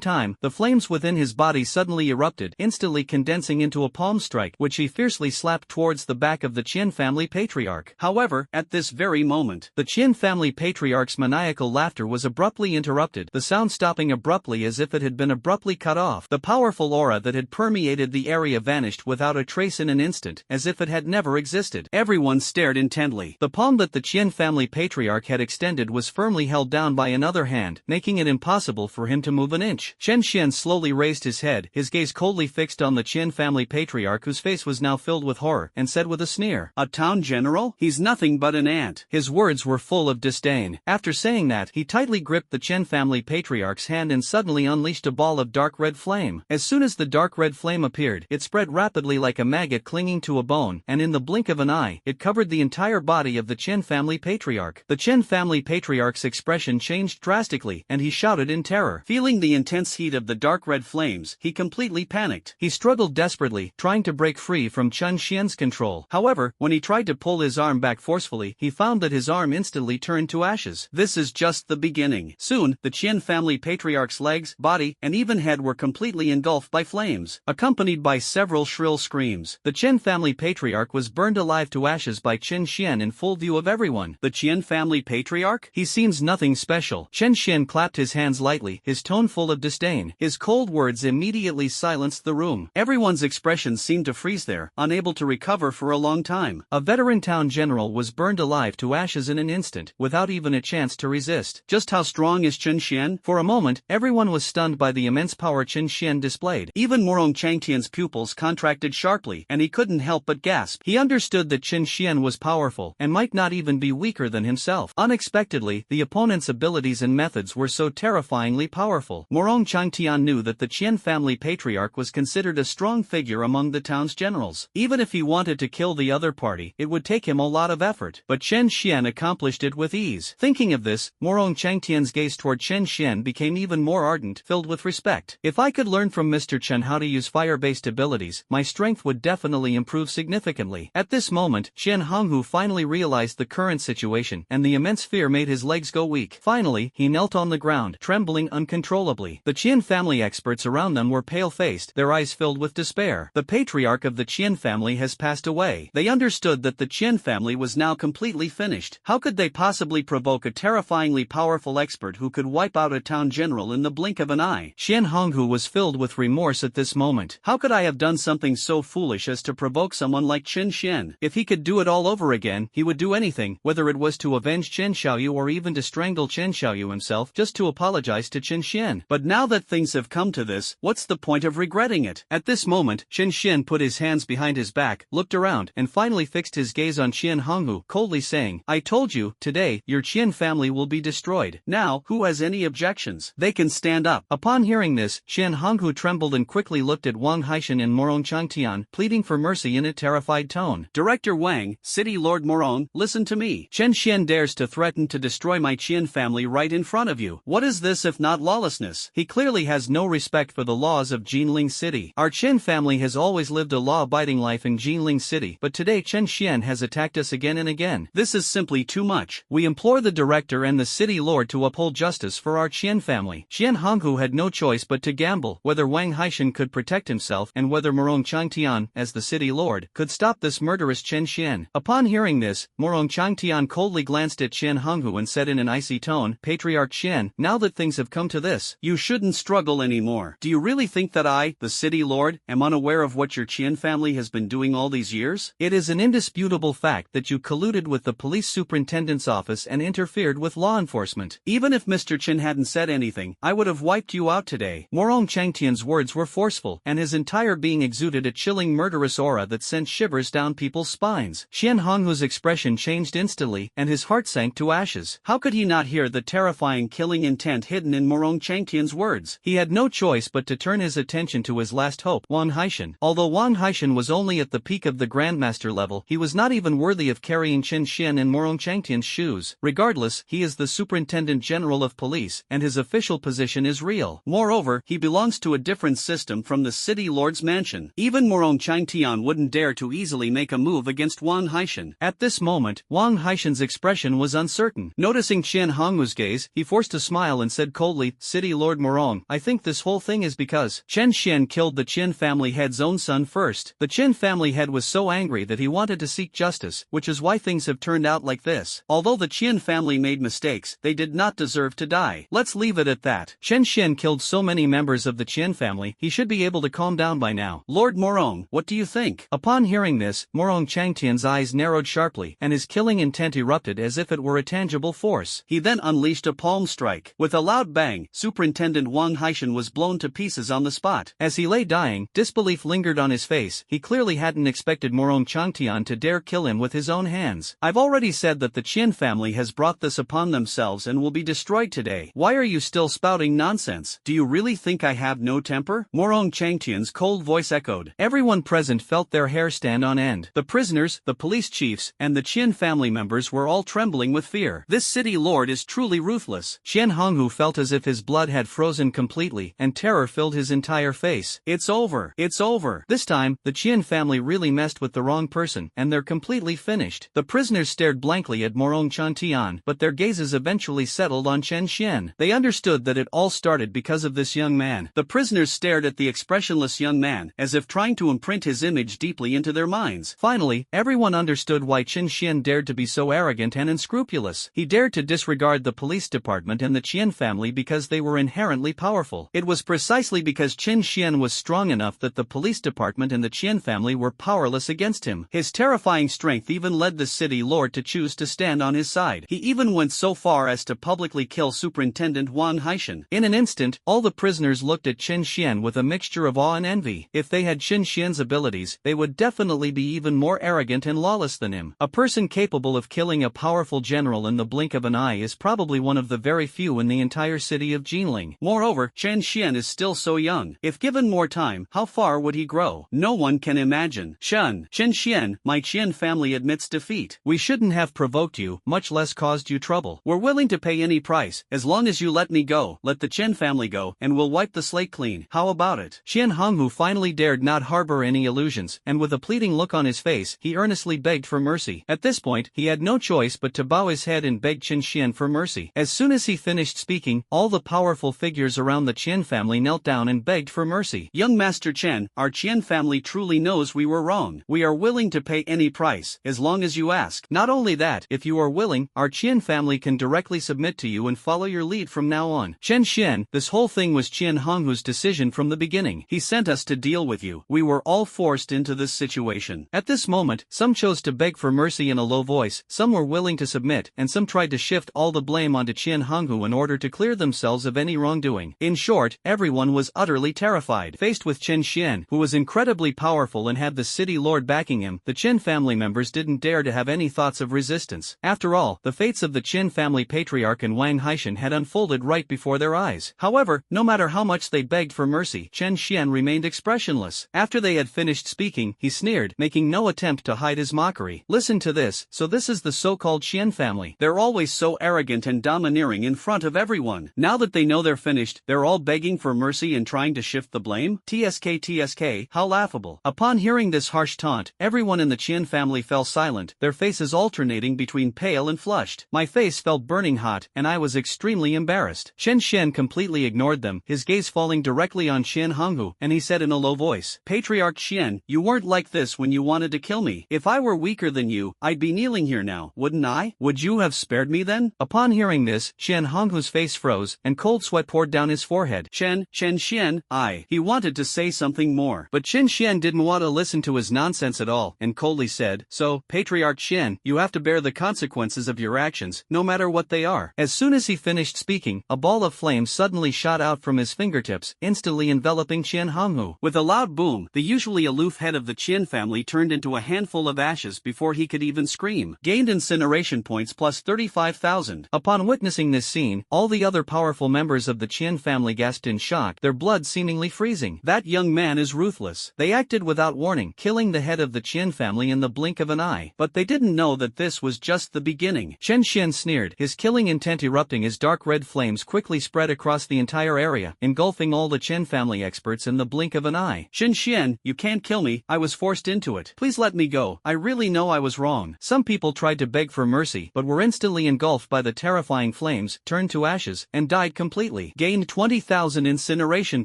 time, the flames within his body suddenly erupted, instantly condensing into a palm strike, which he fiercely slapped towards the back of the Qian family patriarch. However, at this very moment, the Qian family patriarch's maniacal laughter was abruptly interrupted, the sound stopping abruptly as if it had been abruptly cut off. The powerful aura that had permeated the area vanished without a trace in an instant, as if it had never existed. Everyone stared intently. The palm that the Qian family patriarch had extended was firmly held down by another hand, making it impossible for him to move an inch. Chen Xian slowly raised his head, his gaze coldly fixed on the Qian family patriarch whose face was now filled with horror, and said with a sneer, "A town general? He's nothing but an ant." His words were full of disdain. After saying that, he tightly gripped the Chen family patriarch's hand and suddenly unleashed a ball of dark red flame. As soon as the dark red flame appeared, it spread rapidly like a maggot clinging to a bone, and in the blink of an eye, it covered the entire body of the Chen family patriarch. The Chen family patriarch's expression changed drastically, and he shouted in terror. Feeling the intense heat of the dark red flames, he completely panicked. He struggled desperately, trying to break free from Chen Xian's control. However, when he tried to pull his arm back forcefully, he found that his arm instantly turned to ashes. This is just the beginning. Soon, the Qian family patriarch's legs, body, and even head were completely engulfed by flames, accompanied by several shrill screams. The Qian family patriarch was burned alive to ashes by Chen Xian in full view of everyone. The Qian family patriarch? He seems nothing special. Chen Xian clapped his hands lightly, his tone full of disdain. His cold words immediately silenced the room. Everyone's expressions seemed to freeze there, unable to recover for a long time. A veteran town general was burned alive to ashes in an instant, without even a chance to resist. Just how strong is Chen Xian? For a moment, everyone was stunned by the immense power Chen Xian displayed. Even Morong Changtian's pupils contracted sharply, and he couldn't help but gasp. He understood that Chen Xian was powerful, and might not even be weaker than himself. Unexpectedly, the opponent's abilities and methods were so terrifyingly powerful. Morong Changtian knew that the Qian family patriarch was considered a strong figure among the town's generals. Even if he wanted to kill the other party, it would take him a lot of effort. But Chen Xian accomplished it with ease. Thinking of this, Morong Changtian's gaze toward Chen Xian became even more ardent, filled with respect. If I could learn from Mr. Chen how to use fire-based abilities, my strength would definitely improve significantly. At this moment, Qian Honghu finally realized the current situation, and the immense fear made his legs go weak. Finally, he knelt on the ground, trembling uncontrollably. The Qian family experts around them were pale-faced, their eyes filled with despair. The patriarch of the Qian family has passed away. They understood that the Qian family was now completely finished. How could they possibly provoke a terrifyingly powerful expert who could wipe out a town general in the blink of an eye? Qian Honghu was filled with remorse at this moment. How could I have done something so foolish foolish as to provoke someone like Qin Xian. If he could do it all over again, he would do anything, whether it was to avenge Chen Xiaoyu or even to strangle Chen Xiaoyu himself just to apologize to Qin Xian. But now that things have come to this, what's the point of regretting it? At this moment, Qin Xian put his hands behind his back, looked around, and finally fixed his gaze on Qian Honghu, coldly saying, "I told you, today, your Qian family will be destroyed. Now, who has any objections? They can stand up." Upon hearing this, Qian Honghu trembled and quickly looked at Wang Haishan and Morong Changtian, pleading for mercy in a terrified tone. "Director Wang, City Lord Morong, listen to me. Chen Xian dares to threaten to destroy my Qian family right in front of you. What is this if not lawlessness? He clearly has no respect for the laws of Jinling City. Our Chen family has always lived a law-abiding life in Jinling City, but today Chen Xian has attacked us again and again. This is simply too much. We implore the director and the city lord to uphold justice for our Qian family." Qian Honghu had no choice but to gamble whether Wang Haishan could protect himself and whether Morong Changtian, as the city lord, could stop this murderous Chen Xian. Upon hearing this, Morong Changtian coldly glanced at Qian Honghu and said in an icy tone, "Patriarch Qian, now that things have come to this, you shouldn't struggle anymore. Do you really think that I, the city lord, am unaware of what your Qian family has been doing all these years? It is an indisputable fact that you colluded with the police superintendent's office and interfered with law enforcement. Even if Mr. Qin hadn't said anything, I would have wiped you out today." Morong Changtian's words were forceful, and his entire being exuded a chilling murderous aura that sent shivers down people's spines. Qian Honghu's expression changed instantly, and his heart sank to ashes. How could he not hear the terrifying killing intent hidden in Morong Changtian's words? He had no choice but to turn his attention to his last hope, Wang Haishan. Although Wang Haishan was only at the peak of the Grandmaster level, he was not even worthy of carrying Qin Xian in Morong Changtian's shoes. Regardless, he is the Superintendent General of Police, and his official position is real. Moreover, he belongs to a different system from the city lord's mansion. Even Morong Changtian wouldn't dare to easily make a move against Wang Haishan. At this moment, Wang Haishan's expression was uncertain. Noticing Qian Honghu's gaze, he forced a smile and said coldly, "City Lord Morong, I think this whole thing is because Chen Xian killed the Qin family head's own son first. The Qin family head was so angry that he wanted to seek justice, which is why things have turned out like this. Although the Qian family made mistakes, they did not deserve to die. Let's leave it at that. Chen Xian killed so many members of the Qian family, he should be able to calm down by now. Lord Morong, what do you think?" Upon hearing this, Morong Changtian's eyes narrowed sharply, and his killing intent erupted as if it were a tangible force. He then unleashed a palm strike. With a loud bang, Superintendent Wang Haishan was blown to pieces on the spot. As he lay dying, disbelief lingered on his face. He clearly hadn't expected Morong Changtian to dare kill him with his own hands. "I've already said that the Qian family has brought this upon themselves and will be destroyed today. Why are you still spouting nonsense? Do you really think I have no temper?" Morong Changtian's cold voice echoed. Everyone present felt their hair stand on end. The prisoners, the police chiefs, and the Qian family members were all trembling with fear. This city lord is truly ruthless. Qian Honghu felt as if his blood had frozen completely, and terror filled his entire face. It's over. It's over. This time, the Qian family really messed with the wrong person, and they're completely finished. The prisoners stared blankly at Morong Changtian, but their gazes eventually settled on Chen Xian. They understood that it all started because of this young man. The prisoners stared at the expressionless young man, as if trying to imprint his image deeply into their minds. Finally, everyone understood why Chen Xian dared to be so arrogant and unscrupulous. He dared to disregard the police department and the Qian family because they were inherently powerful. It was precisely because Chen Xian was strong enough that the police department and the Qian family were powerless against him. His terrifying strength even led the city lord to choose to stand on his side. He even went so far as to publicly kill Superintendent Wang Haishan. In an instant, all the prisoners looked at Chen Xian with a mixture of awe and envy. If they had Chen Xian's abilities, they would definitely be even more arrogant and lawless than him. A person capable of killing a powerful general in the blink of an eye is probably one of the very few in the entire city of Jinling. Moreover, Chen Xian is still so young. If given more time, how far would he grow? No one can imagine. Chen Xian, my Qian family admits defeat. We shouldn't have provoked you, much less caused you trouble. We're willing to pay any price, as long as you let me go, let the Chen family go, and we'll wipe the slate clean. How about it? Qian Honghu finally dared not harbor any illusions, and with a pleading look on his face, he earnestly begged for mercy. At this point, he had no choice but to bow his head and beg Chen Xian for mercy. As soon as he finished speaking, all the powerful figures around the Qian family knelt down and begged for mercy. Young Master Chen, our Qian family truly knows we were wrong. We are willing to pay any price, as long as you ask. Not only that, if you are willing, our Qian family can directly submit to you and follow your lead from now on. Chen Xian, this whole thing was Qian Honghu's decision from the beginning. He sent us to deal with you. We were all all forced into this situation. At this moment, some chose to beg for mercy in a low voice, some were willing to submit, and some tried to shift all the blame onto Qian Honghu in order to clear themselves of any wrongdoing. In short, everyone was utterly terrified. Faced with Chen Xian, who was incredibly powerful and had the city lord backing him, the Qin family members didn't dare to have any thoughts of resistance. After all, the fates of the Qin family patriarch and Wang Haishan had unfolded right before their eyes. However, no matter how much they begged for mercy, Chen Xian remained expressionless. After they had finished speaking, he sneered, making no attempt to hide his mockery. Listen to this, so this is the so-called Qian family. They're always so arrogant and domineering in front of everyone. Now that they know they're finished, they're all begging for mercy and trying to shift the blame? TSK, how laughable. Upon hearing this harsh taunt, everyone in the Qian family fell silent, their faces alternating between pale and flushed. My face felt burning hot, and I was extremely embarrassed. Chen Xian completely ignored them, his gaze falling directly on Qian Honghu, and he said in a low voice, Patriarch Qian, you weren't like this when you wanted to kill me. If I were weaker than you, I'd be kneeling here now, wouldn't I? Would you have spared me then? Upon hearing this, Qian Honghu's face froze, and cold sweat poured down his forehead. Chen Xian, he wanted to say something more. But Chen Xian didn't want to listen to his nonsense at all, and coldly said, so, Patriarch Qian, you have to bear the consequences of your actions, no matter what they are. As soon as he finished speaking, a ball of flame suddenly shot out from his fingertips, instantly enveloping Qian Honghu. With a loud boom, the usually aloof head of the Qian family turned into a handful of ashes before he could even scream. Gained incineration points plus 35,000. Upon witnessing this scene, all the other powerful members of the Qian family gasped in shock, their blood seemingly freezing. That young man is ruthless. They acted without warning, killing the head of the Qian family in the blink of an eye. But they didn't know that this was just the beginning. Chen Xian sneered, his killing intent erupting as dark red flames quickly spread across the entire area, engulfing all the Chen family experts in the blink of an eye. Chen Xian, you can't kill me, I was forced into it. Please let me go, I really know I was wrong. Some people tried to beg for mercy, but were instantly engulfed by the terrifying flames, turned to ashes, and died completely. Gained 20,000 incineration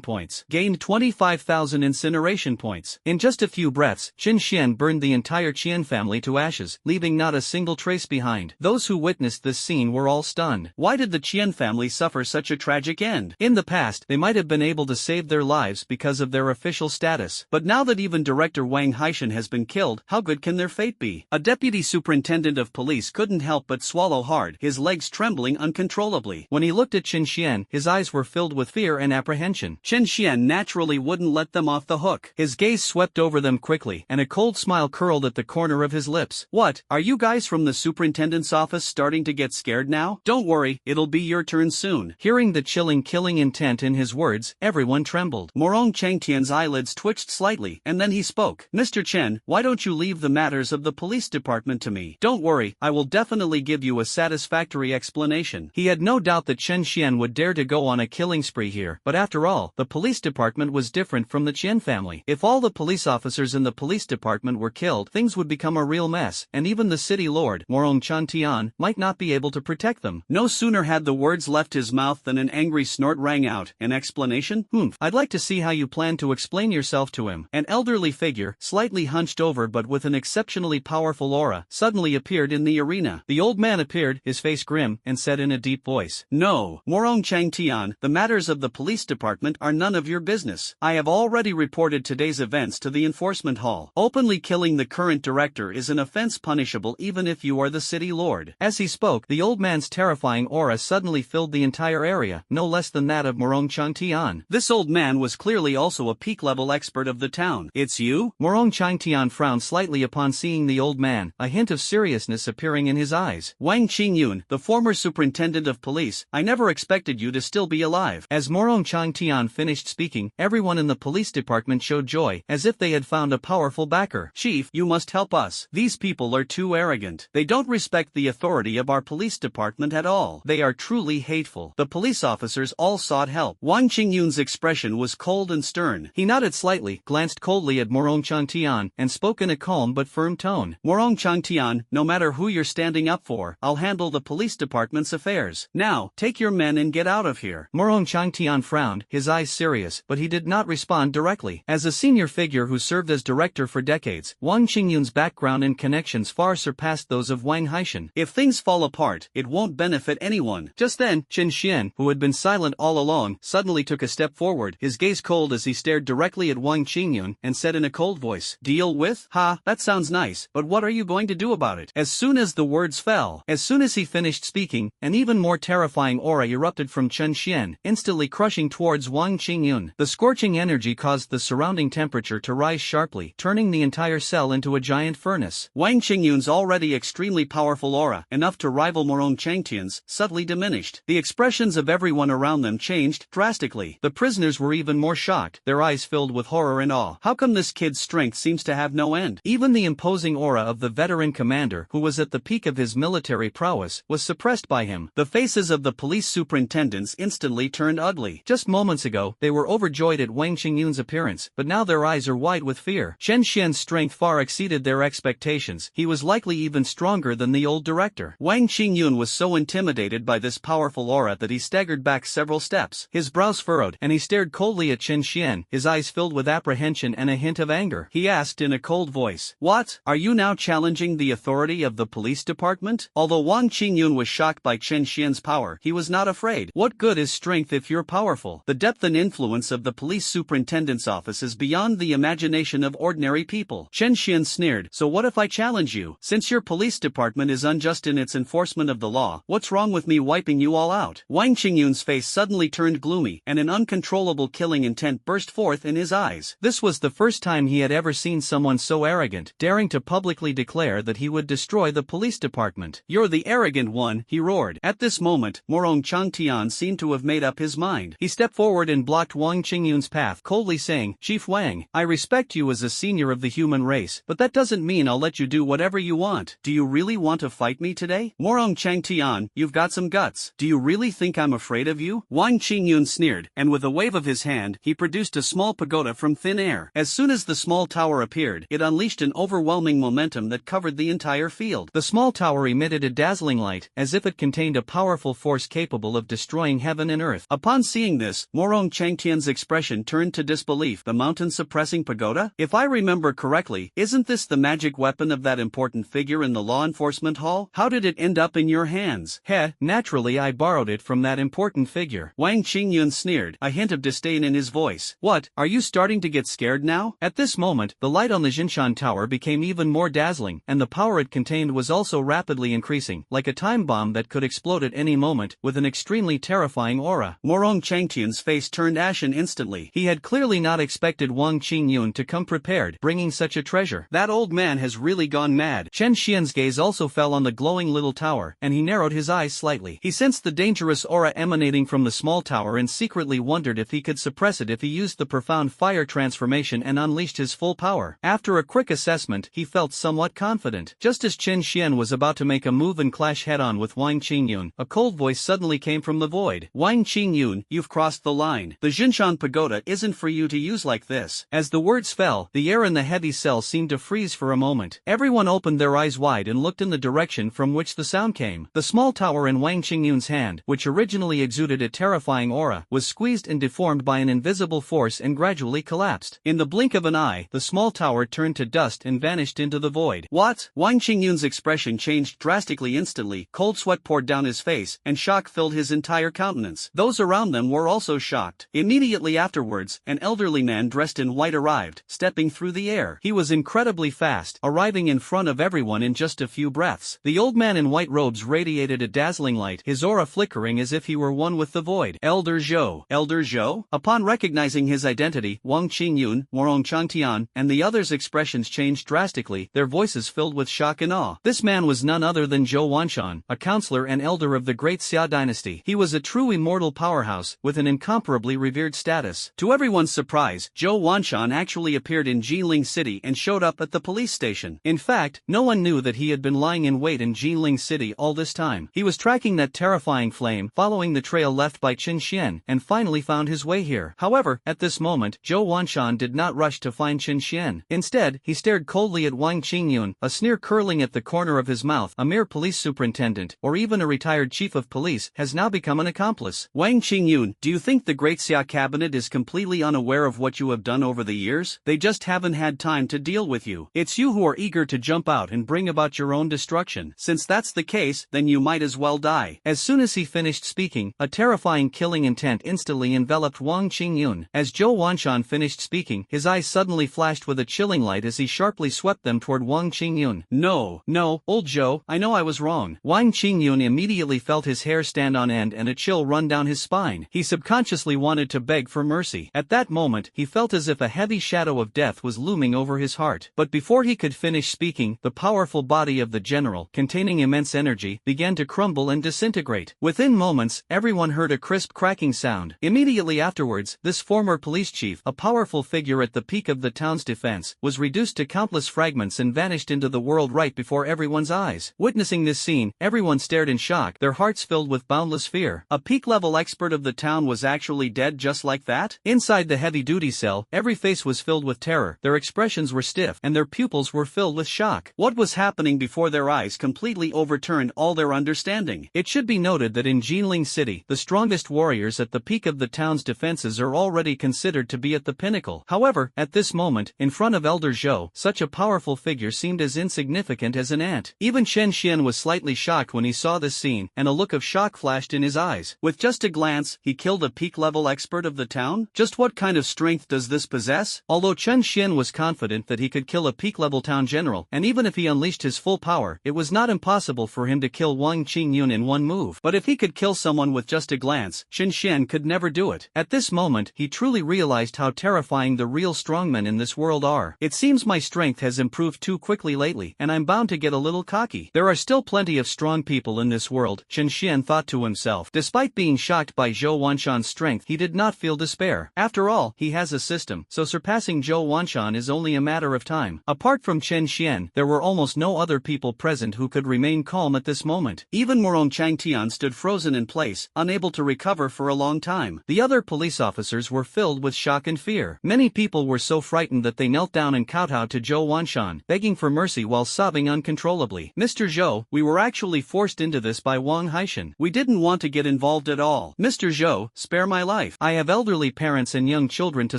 points. Gained 25,000 incineration points. In just a few breaths, Chen Xian burned the entire Qian family to ashes, leaving not a single trace behind. Those who witnessed this scene were all stunned. Why did the Qian family suffer such a tragic end? In the past, they might have been able to save their lives because of their official status. But now that even Director Wang Haishan has been killed, how good can their fate be? A deputy superintendent of police couldn't help but swallow hard, his legs trembling uncontrollably. When he looked at Chen Xian, his eyes were filled with fear and apprehension. Chen Xian naturally wouldn't let them off the hook. His gaze swept over them quickly, and a cold smile curled at the corner of his lips. What, are you guys from the superintendent's office starting to get scared now? Don't worry, it'll be your turn soon. Hearing the chilling killing intent in his words, everyone trembled. Morong Changtian's eyelids twitched slightly, and then he spoke. Mr. Chen, why don't you leave the matters of the police department to me? Don't worry, I will definitely give you a satisfactory explanation. He had no doubt that Chen Xian would dare to go on a killing spree here, but after all, the police department was different from the Qian family. If all the police officers in the police department were killed, things would become a real mess, and even the city lord, Morong Changtian, might not be able to protect them. No sooner had the words left his mouth than an angry snort rang out. An explanation? I'd like to see how you plan to explain yourself to him. An elderly figure, slightly hunched over but with an exceptionally powerful aura, suddenly appeared in the arena. The old man appeared, his face grim, and said in a deep voice, No, Morong Changtian, the matters of the police department are none of your business. I have already reported today's events to the enforcement hall. Openly killing the current director is an offense punishable even if you are the city lord. As he spoke, the old man's terrifying aura suddenly filled the entire area, no less than that of Morong Changtian. This old man was clearly also a peak-level expert of the town. It's you? Morong Changtian frowned slightly upon seeing the old man, a hint of seriousness appearing in his eyes. Wang Qingyun, the former superintendent of police, I never expected you to still be alive. As Morong Changtian finished speaking, everyone in the police department showed joy, as if they had found a powerful backer. Chief, you must help us. These people are too arrogant. They don't respect the authority of our police department at all. They are truly hateful. The police officers all sought help. Wang Qingyun's expression was cold and stern. He nodded slightly, glanced coldly at Morong Changtian, and spoke in a calm but firm tone. Morong Changtian, no matter who you're standing up for, I'll handle the police department's affairs. Now, take your men and get out of here. Morong Changtian frowned, his eyes serious, but he did not respond directly. As a senior figure who served as director for decades, Wang Qingyun's background and connections far surpassed those of Wang Haishan. If things fall apart, it won't benefit anyone. Just then, Chen Xian, who had been silent all along, suddenly took a step forward, his gaze cold as he stared directly at Wang Qingyun. Qingyun and said in a cold voice, "Deal with? Ha, that sounds nice, but what are you going to do about it?" As soon as the words fell, as soon as he finished speaking, an even more terrifying aura erupted from Chen Xian, instantly crushing towards Wang Qingyun. The scorching energy caused the surrounding temperature to rise sharply, turning the entire cell into a giant furnace. Wang Qingyun's already extremely powerful aura, enough to rival Morong Changtian's, subtly diminished. The expressions of everyone around them changed drastically. The prisoners were even more shocked, their eyes filled with horror and awe. How come this kid's strength seems to have no end? Even the imposing aura of the veteran commander, who was at the peak of his military prowess, was suppressed by him. The faces of the police superintendents instantly turned ugly. Just moments ago, they were overjoyed at Wang Qingyun's appearance, but now their eyes are wide with fear. Chen Xian's strength far exceeded their expectations. He was likely even stronger than the old director. Wang Qingyun was so intimidated by this powerful aura that he staggered back several steps. His brows furrowed, and he stared coldly at Chen Xian, his eyes filled with apprehension and a hint of anger. He asked in a cold voice, "What? Are you now challenging the authority of the police department?" Although Wang Qingyun was shocked by Chen Xian's power, he was not afraid. What good is strength if you're powerful? The depth and influence of the police superintendent's office is beyond the imagination of ordinary people. Chen Xian sneered, "So what if I challenge you? Since your police department is unjust in its enforcement of the law, what's wrong with me wiping you all out?" Wang Qingyun's face suddenly turned gloomy, and an uncontrollable killing intent burst forth in his eyes. This was the first time he had ever seen someone so arrogant, daring to publicly declare that he would destroy the police department. "You're the arrogant one," he roared. At this moment, Morong Changtian seemed to have made up his mind. He stepped forward and blocked Wang Qingyun's path, coldly saying, "Chief Wang, I respect you as a senior of the human race, but that doesn't mean I'll let you do whatever you want. Do you really want to fight me today? Morong Changtian, you've got some guts. Do you really think I'm afraid of you?" Wang Qingyun sneered, and with a wave of his hand, he produced a small pagoda from thin air. As soon as the small tower appeared, it unleashed an overwhelming momentum that covered the entire field. The small tower emitted a dazzling light, as if it contained a powerful force capable of destroying heaven and earth. Upon seeing this, Morong Changtian's expression turned to disbelief. The mountain-suppressing pagoda? If I remember correctly, isn't this the magic weapon of that important figure in the law enforcement hall? How did it end up in your hands? Naturally I borrowed it from that important figure. Wang Qingyun sneered, a hint of disdain in his voice. What, are you starting to get scared now? At this moment, the light on the Jinshan Tower became even more dazzling, and the power it contained was also rapidly increasing, like a time bomb that could explode at any moment, with an extremely terrifying aura. Morong Changtian's face turned ashen instantly. He had clearly not expected Wang Qingyun to come prepared, bringing such a treasure. That old man has really gone mad. Chen Xian's gaze also fell on the glowing little tower, and he narrowed his eyes slightly. He sensed the dangerous aura emanating from the small tower and secretly wondered if he could suppress it if he used the profound fire transformation and unleashed his full power. After a quick assessment, he felt somewhat confident. Just as Chen Xian was about to make a move and clash head-on with Wang Qingyun, a cold voice suddenly came from the void. "Wang Qingyun, you've crossed the line. The Jinshan Pagoda isn't for you to use like this." As the words fell, the air in the heavy cell seemed to freeze for a moment. Everyone opened their eyes wide and looked in the direction from which the sound came. The small tower in Wang Qingyun's hand, which originally exuded a terrifying aura, was squeezed and deformed by an invisible force and gradually collapsed. In the blink of an eye, the small tower turned to dust and vanished into the void. "What?" Wang Qingyun's expression changed drastically instantly. Cold sweat poured down his face, and shock filled his entire countenance. Those around them were also shocked. Immediately afterwards, an elderly man dressed in white arrived, stepping through the air. He was incredibly fast, arriving in front of everyone in just a few breaths. The old man in white robes radiated a dazzling light, his aura flickering as if he were one with the void. Elder Zhou. Elder Zhou? Upon recognizing his identity, Wang Qingyun, Morong Changtian, and the others' expressions changed drastically, their voices filled with shock and awe. This man was none other than Zhou Wanshan, a counselor and elder of the great Xia dynasty. He was a true immortal powerhouse, with an incomparably revered status. To everyone's surprise, Zhou Wanshan actually appeared in Jinling City and showed up at the police station. In fact, no one knew that he had been lying in wait in Jinling City all this time. He was tracking that terrifying flame, following the trail left by Chen Xian, and finally found his way here. However, at this moment, Zhou Wanshan did not rush to find Chen Xian. Instead, he stared coldly at Wang Qingyun, a sneer curling at the corner of his mouth. A mere police superintendent, or even a retired chief of police, has now become an accomplice. Wang Qingyun, do you think the Great Xia cabinet is completely unaware of what you have done over the years? They just haven't had time to deal with you. It's you who are eager to jump out and bring about your own destruction. Since that's the case, then you might as well die. As soon as he finished speaking, a terrifying killing intent instantly enveloped Wang Qingyun. As Zhou Wanshan finished speaking, speaking, his eyes suddenly flashed with a chilling light as he sharply swept them toward Wang Qingyun. No, old Zhou, I know I was wrong. Wang Qingyun immediately felt his hair stand on end and a chill run down his spine. He subconsciously wanted to beg for mercy. At that moment, he felt as if a heavy shadow of death was looming over his heart. But before he could finish speaking, the powerful body of the general, containing immense energy, began to crumble and disintegrate. Within moments, everyone heard a crisp cracking sound. Immediately afterwards, this former police chief, a powerful figure at the peak of the town's defense, was reduced to countless fragments and vanished into the world right before everyone's eyes. Witnessing this scene, everyone stared in shock, their hearts filled with boundless fear. A peak-level expert of the town was actually dead just like that? Inside the heavy-duty cell, every face was filled with terror, their expressions were stiff, and their pupils were filled with shock. What was happening before their eyes completely overturned all their understanding. It should be noted that in Jinling City, the strongest warriors at the peak of the town's defenses are already considered to be at the pinnacle. However, at this moment, in front of Elder Zhou, such a powerful figure seemed as insignificant as an ant. Even Chen Xian was slightly shocked when he saw this scene, and a look of shock flashed in his eyes. With just a glance, he killed a peak-level expert of the town? Just what kind of strength does this possess? Although Chen Xian was confident that he could kill a peak-level town general, and even if he unleashed his full power, it was not impossible for him to kill Wang Qingyun in one move. But if he could kill someone with just a glance, Chen Xian could never do it. At this moment, he truly realized how terrifying the real strongmen in this world are. It seems my strength has improved too quickly lately, and I'm bound to get a little cocky. There are still plenty of strong people in this world, Chen Xian thought to himself. Despite being shocked by Zhou Wanshan's strength, he did not feel despair. After all, he has a system, so surpassing Zhou Wanshan is only a matter of time. Apart from Chen Xian, there were almost no other people present who could remain calm at this moment. Even Morong Changtian stood frozen in place, unable to recover for a long time. The other police officers were filled with shock and fear. Many people were so frightened that they knelt down and kowtowed to Zhou Wanshan, begging for mercy while sobbing uncontrollably. Mr. Zhou, we were actually forced into this by Wang Haishan. We didn't want to get involved at all. Mr. Zhou, spare my life. I have elderly parents and young children to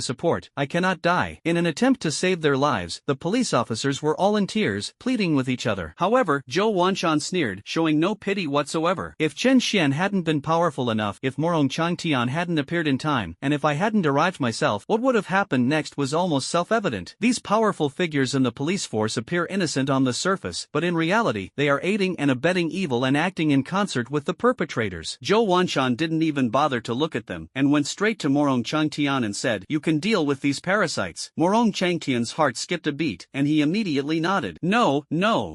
support. I cannot die. In an attempt to save their lives, the police officers were all in tears, pleading with each other. However, Zhou Wanshan sneered, showing no pity whatsoever. If Chen Xian hadn't been powerful enough, if Morong Changtian hadn't appeared in time, and if I hadn't arrived myself, what would have happened next was almost self-evident. These powerful figures in the police force appear innocent on the surface, but in reality, they are aiding and abetting evil and acting in concert with the perpetrators. Zhou Wanshan didn't even bother to look at them, and went straight to Morong Changtian and said, "You can deal with these parasites." Morong Changtian's heart skipped a beat, and he immediately nodded. No,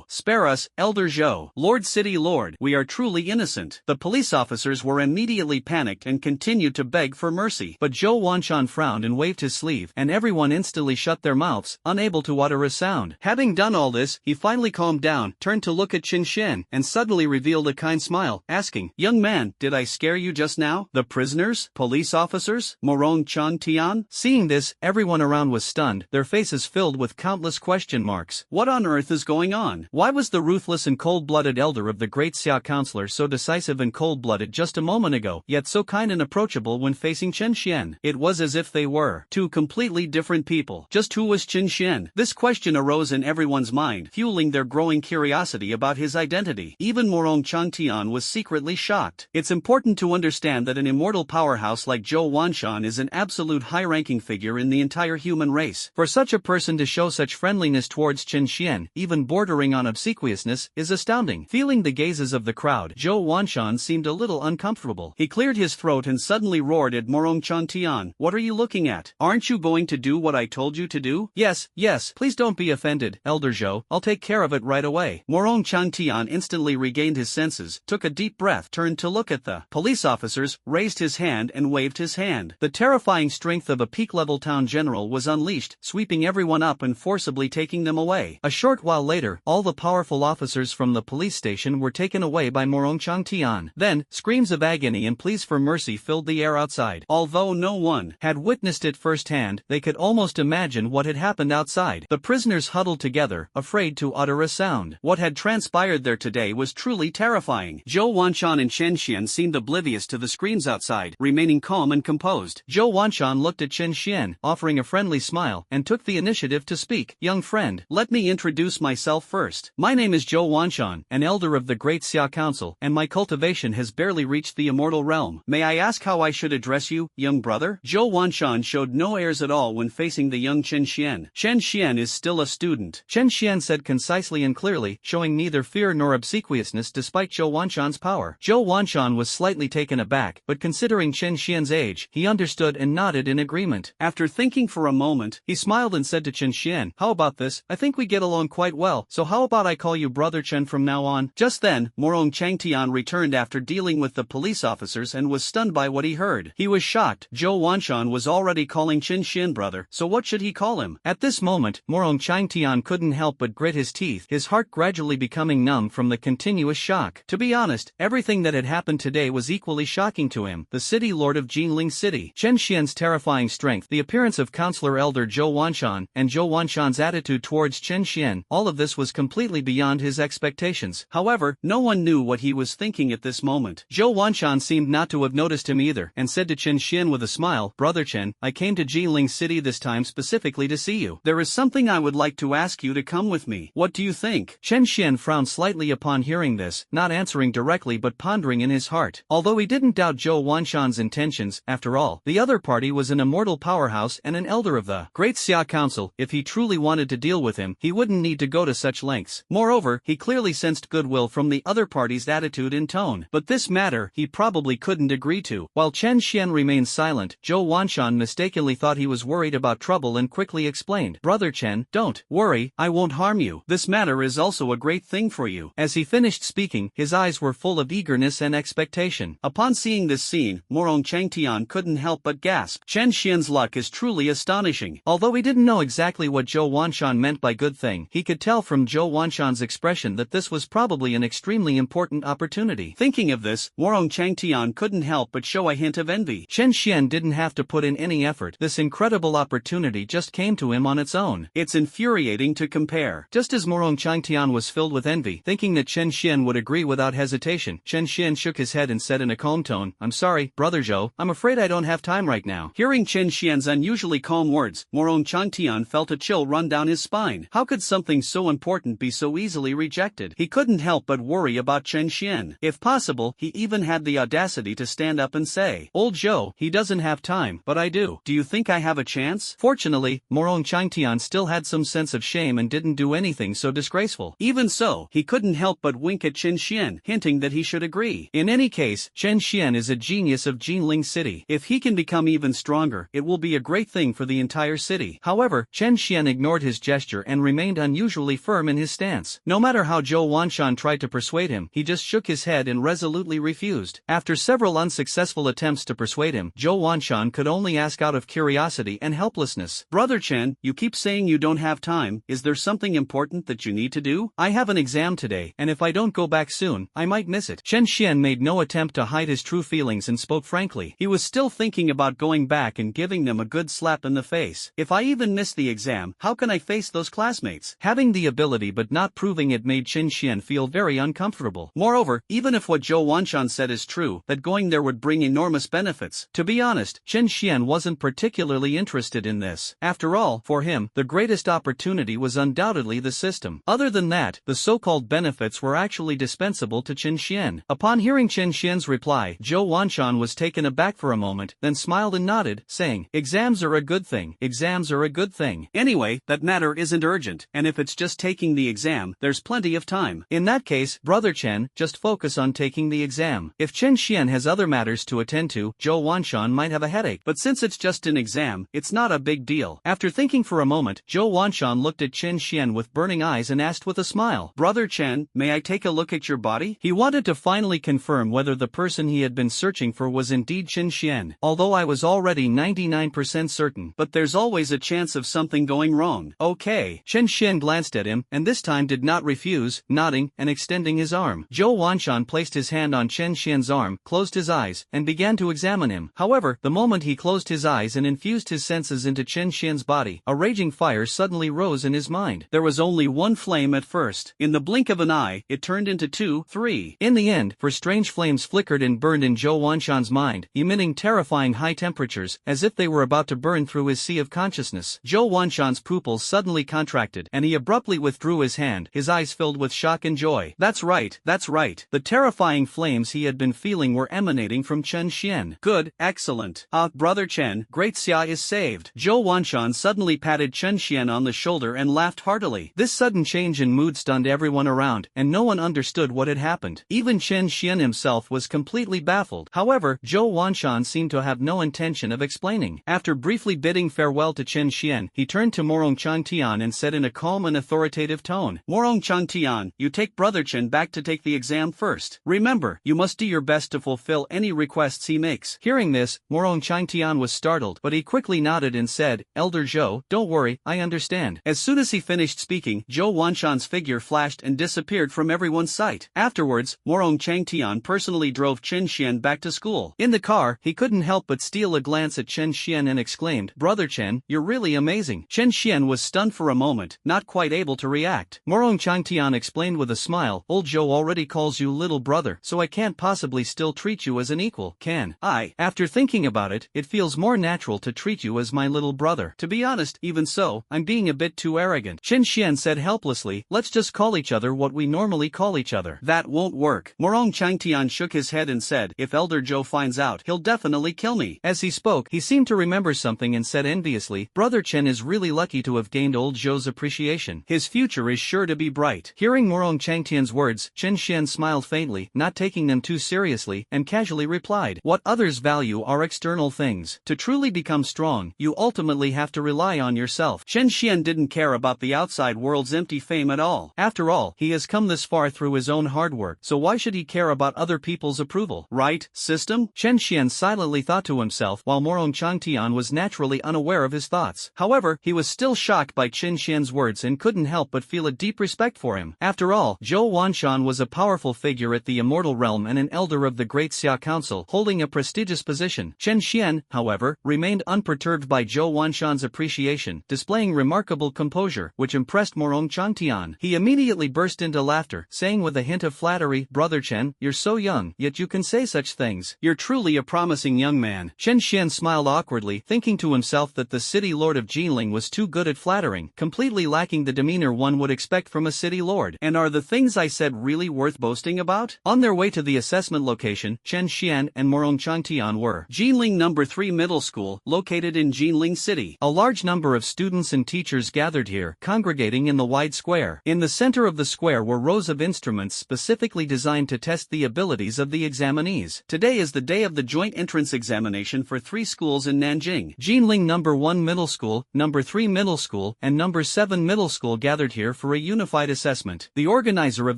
spare us, Elder Zhou. Lord City Lord, we are truly innocent. The police officers were immediately panicked and continued to beg for mercy. But Zhou Wanshan frowned and waved his sleeve, and everyone instantly shut their mouths, unable to utter a sound. Having done all this, he finally calmed down, turned to look at Chen Xian, and suddenly revealed a kind smile, asking, "Young man, did I scare you just now? The prisoners? Police officers? Morong Changtian?" Seeing this, everyone around was stunned, their faces filled with countless question marks. What on earth is going on? Why was the ruthless and cold-blooded elder of the great Xia counselor so decisive and cold-blooded just a moment ago, yet so kind and approachable when facing Chen Xian? It was as if they were two completely different people. Just who was Chen Xian? This question arose in everyone's mind, fueling their growing curiosity about his identity. Even Morong Changtian was secretly shocked. It's important to understand that an immortal powerhouse like Zhou Wanshan is an absolute high-ranking figure in the entire human race. For such a person to show such friendliness towards Chen Xian, even bordering on obsequiousness, is astounding. Feeling the gazes of the crowd, Zhou Wanshan seemed a little uncomfortable. He cleared his throat and suddenly roared at Morong Changtian, "What are you looking at? Aren't you going to do what I told you to do?" Yes, please don't be offended, Elder Zhou, I'll take care of it right away. Morong Changtian instantly regained his senses, took a deep breath, turned to look at the police officers, raised his hand and waved his hand. The terrifying strength of a peak-level town general was unleashed, sweeping everyone up and forcibly taking them away. A short while later, all the powerful officers from the police station were taken away by Morong Changtian. Then, screams of agony and pleas for mercy filled the air outside. Although no one had witnessed it firsthand, they could almost imagine what had happened outside. The prisoners huddled together, afraid to utter a sound. What had transpired there today was truly terrifying. Zhou Wanshan and Chen Xian seemed oblivious to the screams outside, remaining calm and composed. Zhou Wanshan looked at Chen Xian, offering a friendly smile, and took the initiative to speak. "Young friend, let me introduce myself first. My name is Zhou Wanshan, an elder of the Great Xia Council, and my cultivation has barely reached the immortal realm. May I ask how I should address you, young brother?" Zhou Wanshan showed no airs at at all when facing the young Chen Xian. Chen Xian is still a student, Chen Xian said concisely and clearly, showing neither fear nor obsequiousness despite Zhou Wanshan's power. Zhou Wanshan was slightly taken aback, but considering Chen Xian's age, he understood and nodded in agreement. After thinking for a moment, he smiled and said to Chen Xian, "How about this? I think we get along quite well, so how about I call you Brother Chen from now on?" Just then, Morong Changtian returned after dealing with the police officers and was stunned by what he heard. He was shocked. Zhou Wanshan was already calling Chen Xian brother, so what should he call him? At this moment, Morong Changtian couldn't help but grit his teeth, his heart gradually becoming numb from the continuous shock. To be honest, everything that had happened today was equally shocking to him. The city lord of Jinling City, Chen Xian's terrifying strength, the appearance of Counselor Elder Zhou Wanshan, and Zhou Wanshan's attitude towards Chen Xian, all of this was completely beyond his expectations. However, no one knew what he was thinking at this moment. Zhou Wanshan seemed not to have noticed him either, and said to Chen Xian with a smile, "Brother Chen, I came to Jinling City this time specifically to see you. There is something I would like to ask you to come with me. What do you think?" Chen Xian frowned slightly upon hearing this, not answering directly but pondering in his heart. Although he didn't doubt Zhou Wanshan's intentions, after all, the other party was an immortal powerhouse and an elder of the Great Xia Council. If he truly wanted to deal with him, he wouldn't need to go to such lengths. Moreover, he clearly sensed goodwill from the other party's attitude and tone. But this matter, he probably couldn't agree to. While Chen Xian remained silent, Zhou Wanshan mistakenly thought he was worried about trouble and quickly explained, "Brother Chen, don't worry, I won't harm you. This matter is also a great thing for you." As he finished speaking, his eyes were full of eagerness and expectation. Upon seeing this scene, Morong Changtian couldn't help but gasp. Chen Xian's luck is truly astonishing. Although he didn't know exactly what Zhou Wanshan meant by good thing, he could tell from Zhou Wanshan's expression that this was probably an extremely important opportunity. Thinking of this, Morong Changtian couldn't help but show a hint of envy. Chen Xian didn't have to put in any effort. This incredible opportunity just came to him on its own. It's infuriating to compare. Just as Morong Changtian was filled with envy, thinking that Chen Xian would agree without hesitation, Chen Xian shook his head and said in a calm tone, "I'm sorry, Brother Zhou, I'm afraid I don't have time right now." Hearing Chen Xian's unusually calm words, Morong Changtian felt a chill run down his spine. How could something so important be so easily rejected? He couldn't help but worry about Chen Xian. If possible, he even had the audacity to stand up and say, "Old Zhou, he doesn't have time, but I do. Do you think I have a chance?" Fortunately, Morong Changtian still had some sense of shame and didn't do anything so disgraceful. Even so, he couldn't help but wink at Chen Xian, hinting that he should agree. In any case, Chen Xian is a genius of Jinling City. If he can become even stronger, it will be a great thing for the entire city. However, Chen Xian ignored his gesture and remained unusually firm in his stance. No matter how Zhou Wanshan tried to persuade him, he just shook his head and resolutely refused. After several unsuccessful attempts to persuade him, Zhou Wanshan could only ask out of curiosity and helplessness, "Brother Chen, you keep saying you don't have time. Is there something important that you need to do?" "I have an exam today, and if I don't go back soon, I might miss it." Chen Xian made no attempt to hide his true feelings and spoke frankly. He was still thinking about going back and giving them a good slap in the face. "If I even miss the exam, how can I face those classmates?" Having the ability but not proving it made Chen Xian feel very uncomfortable. Moreover, even if what Zhou Wanshan said is true, that going there would bring enormous benefits, to be honest, Chen Xian wasn't particularly interested in this. After all, for him, the greatest opportunity was undoubtedly the system. Other than that, the so-called benefits were actually dispensable to Chen Xian. Upon hearing Chen Xian's reply, Zhou Wanshan was taken aback for a moment, then smiled and nodded, saying, "Exams are a good thing. Exams are a good thing. Anyway, that matter isn't urgent, and if it's just taking the exam, there's plenty of time." In that case, Brother Chen, just focus on taking the exam. If Chen Xian has other matters to attend to, Zhou Wanshan might have a headache. But since it's just an exam, it's not a big deal. After thinking for a moment, Zhou Wanshan looked at Chen Xian with burning eyes and asked with a smile, "Brother Chen, may I take a look at your body?" He wanted to finally confirm whether the person he had been searching for was indeed Chen Xian, although I was already 99% certain. But there's always a chance of something going wrong. Okay. Chen Xian glanced at him, and this time did not refuse, nodding and extending his arm. Zhou Wanshan placed his hand on Chen Xian's arm, closed his eyes, and began to examine him. However, the moment he closed his eyes and infused his senses into Chen Xian's body, a raging fire suddenly rose in his mind. There was only one flame at first. In the blink of an eye, it turned into 2, 3. In the end, for strange flames flickered and burned in Zhou Wanshan's mind, emitting terrifying high temperatures, as if they were about to burn through his sea of consciousness. Zhou Wanshan's pupils suddenly contracted, and he abruptly withdrew his hand, his eyes filled with shock and joy. That's right. The terrifying flames he had been feeling were emanating from Chen Xian. Good, excellent. Brother Chen, Great Xia is saved. Zhou Wanshan suddenly patted Chen Xian on the shoulder and laughed heartily. This sudden change in mood stunned everyone around, and no one understood what had happened. Even Chen Xian himself was completely baffled. However, Zhou Wanshan seemed to have no intention of explaining. After briefly bidding farewell to Chen Xian, he turned to Morong Changtian and said in a calm and authoritative tone, Morong Changtian, you take Brother Chen back to take the exam first. Remember, you must do your best to fulfill any requests he makes. Hearing this, Morong Changtian was startled, but he quickly nodded and said, Elder Zhou, don't worry, I understand. As soon as he finished speaking, Zhou Wanshan's figure flashed and disappeared from everyone's sight. Afterwards, Morong Changtian personally drove Chen Xian back to school. In the car, he couldn't help but steal a glance at Chen Xian and exclaimed, Brother Chen, you're really amazing. Chen Xian was stunned for a moment, not quite able to react. Morong Changtian explained with a smile, Old Zhou already calls you little brother, so I can't possibly still treat you as an equal, can I? After thinking about it, it feels more natural to treat you as my little brother. To be honest, even so, I'm being a bit too arrogant. Chen Xian said helplessly, let's just call each other what we normally call each other. That won't work. Morong Changtian shook his head and said, if Elder Zhou finds out, he'll definitely kill me. As he spoke, he seemed to remember something and said enviously, Brother Chen is really lucky to have gained Old Zhou's appreciation. His future is sure to be bright. Hearing Morong Changtian's words, Chen Xian smiled faintly, not taking them too seriously, and casually replied, what others value are external things. To truly become strong, you ultimately have to rely on yourself. Chen Xian didn't care about the outside world's empty fame at all. After all, he has come this far through his own hard work, so why should he care about other people's approval? Right, system? Chen Xian silently thought to himself while Morong Changtian was naturally unaware of his thoughts. However, he was still shocked by Chen Xian's words and couldn't help but feel a deep respect for him. After all, Zhou Wanshan was a powerful figure at the immortal realm and an elder of the Great Xia Council, holding a prestigious position. Chen Xian, however, remained unperturbed by Zhou Wanshan's appreciation, displaying remarkable composure, which impressed Morong Changtian. He immediately burst into laughter, saying with a hint of flattery, Brother Chen, you're so young, yet you can say such things. You're truly a promising young man. Chen Xian smiled awkwardly, thinking to himself that the city lord of Jinling was too good at flattering, completely lacking the demeanor one would expect from a city lord. And are the things I said really worth boasting about? On their way to the assessment location, Chen Xian and Morong Changtian were Jinling No. 3 Middle School, located in Jinling City. A large number of students and teachers gathered here, congregating in the wide square. In the center of the square were rows of instruments specifically designed to test the abilities of the examinees. Today is the day of the joint entrance examination for 3 schools in Nanjing. Jinling No. 1 Middle School, No. 3 Middle School, and No. 7 Middle School gathered here for a unified assessment. The organizer of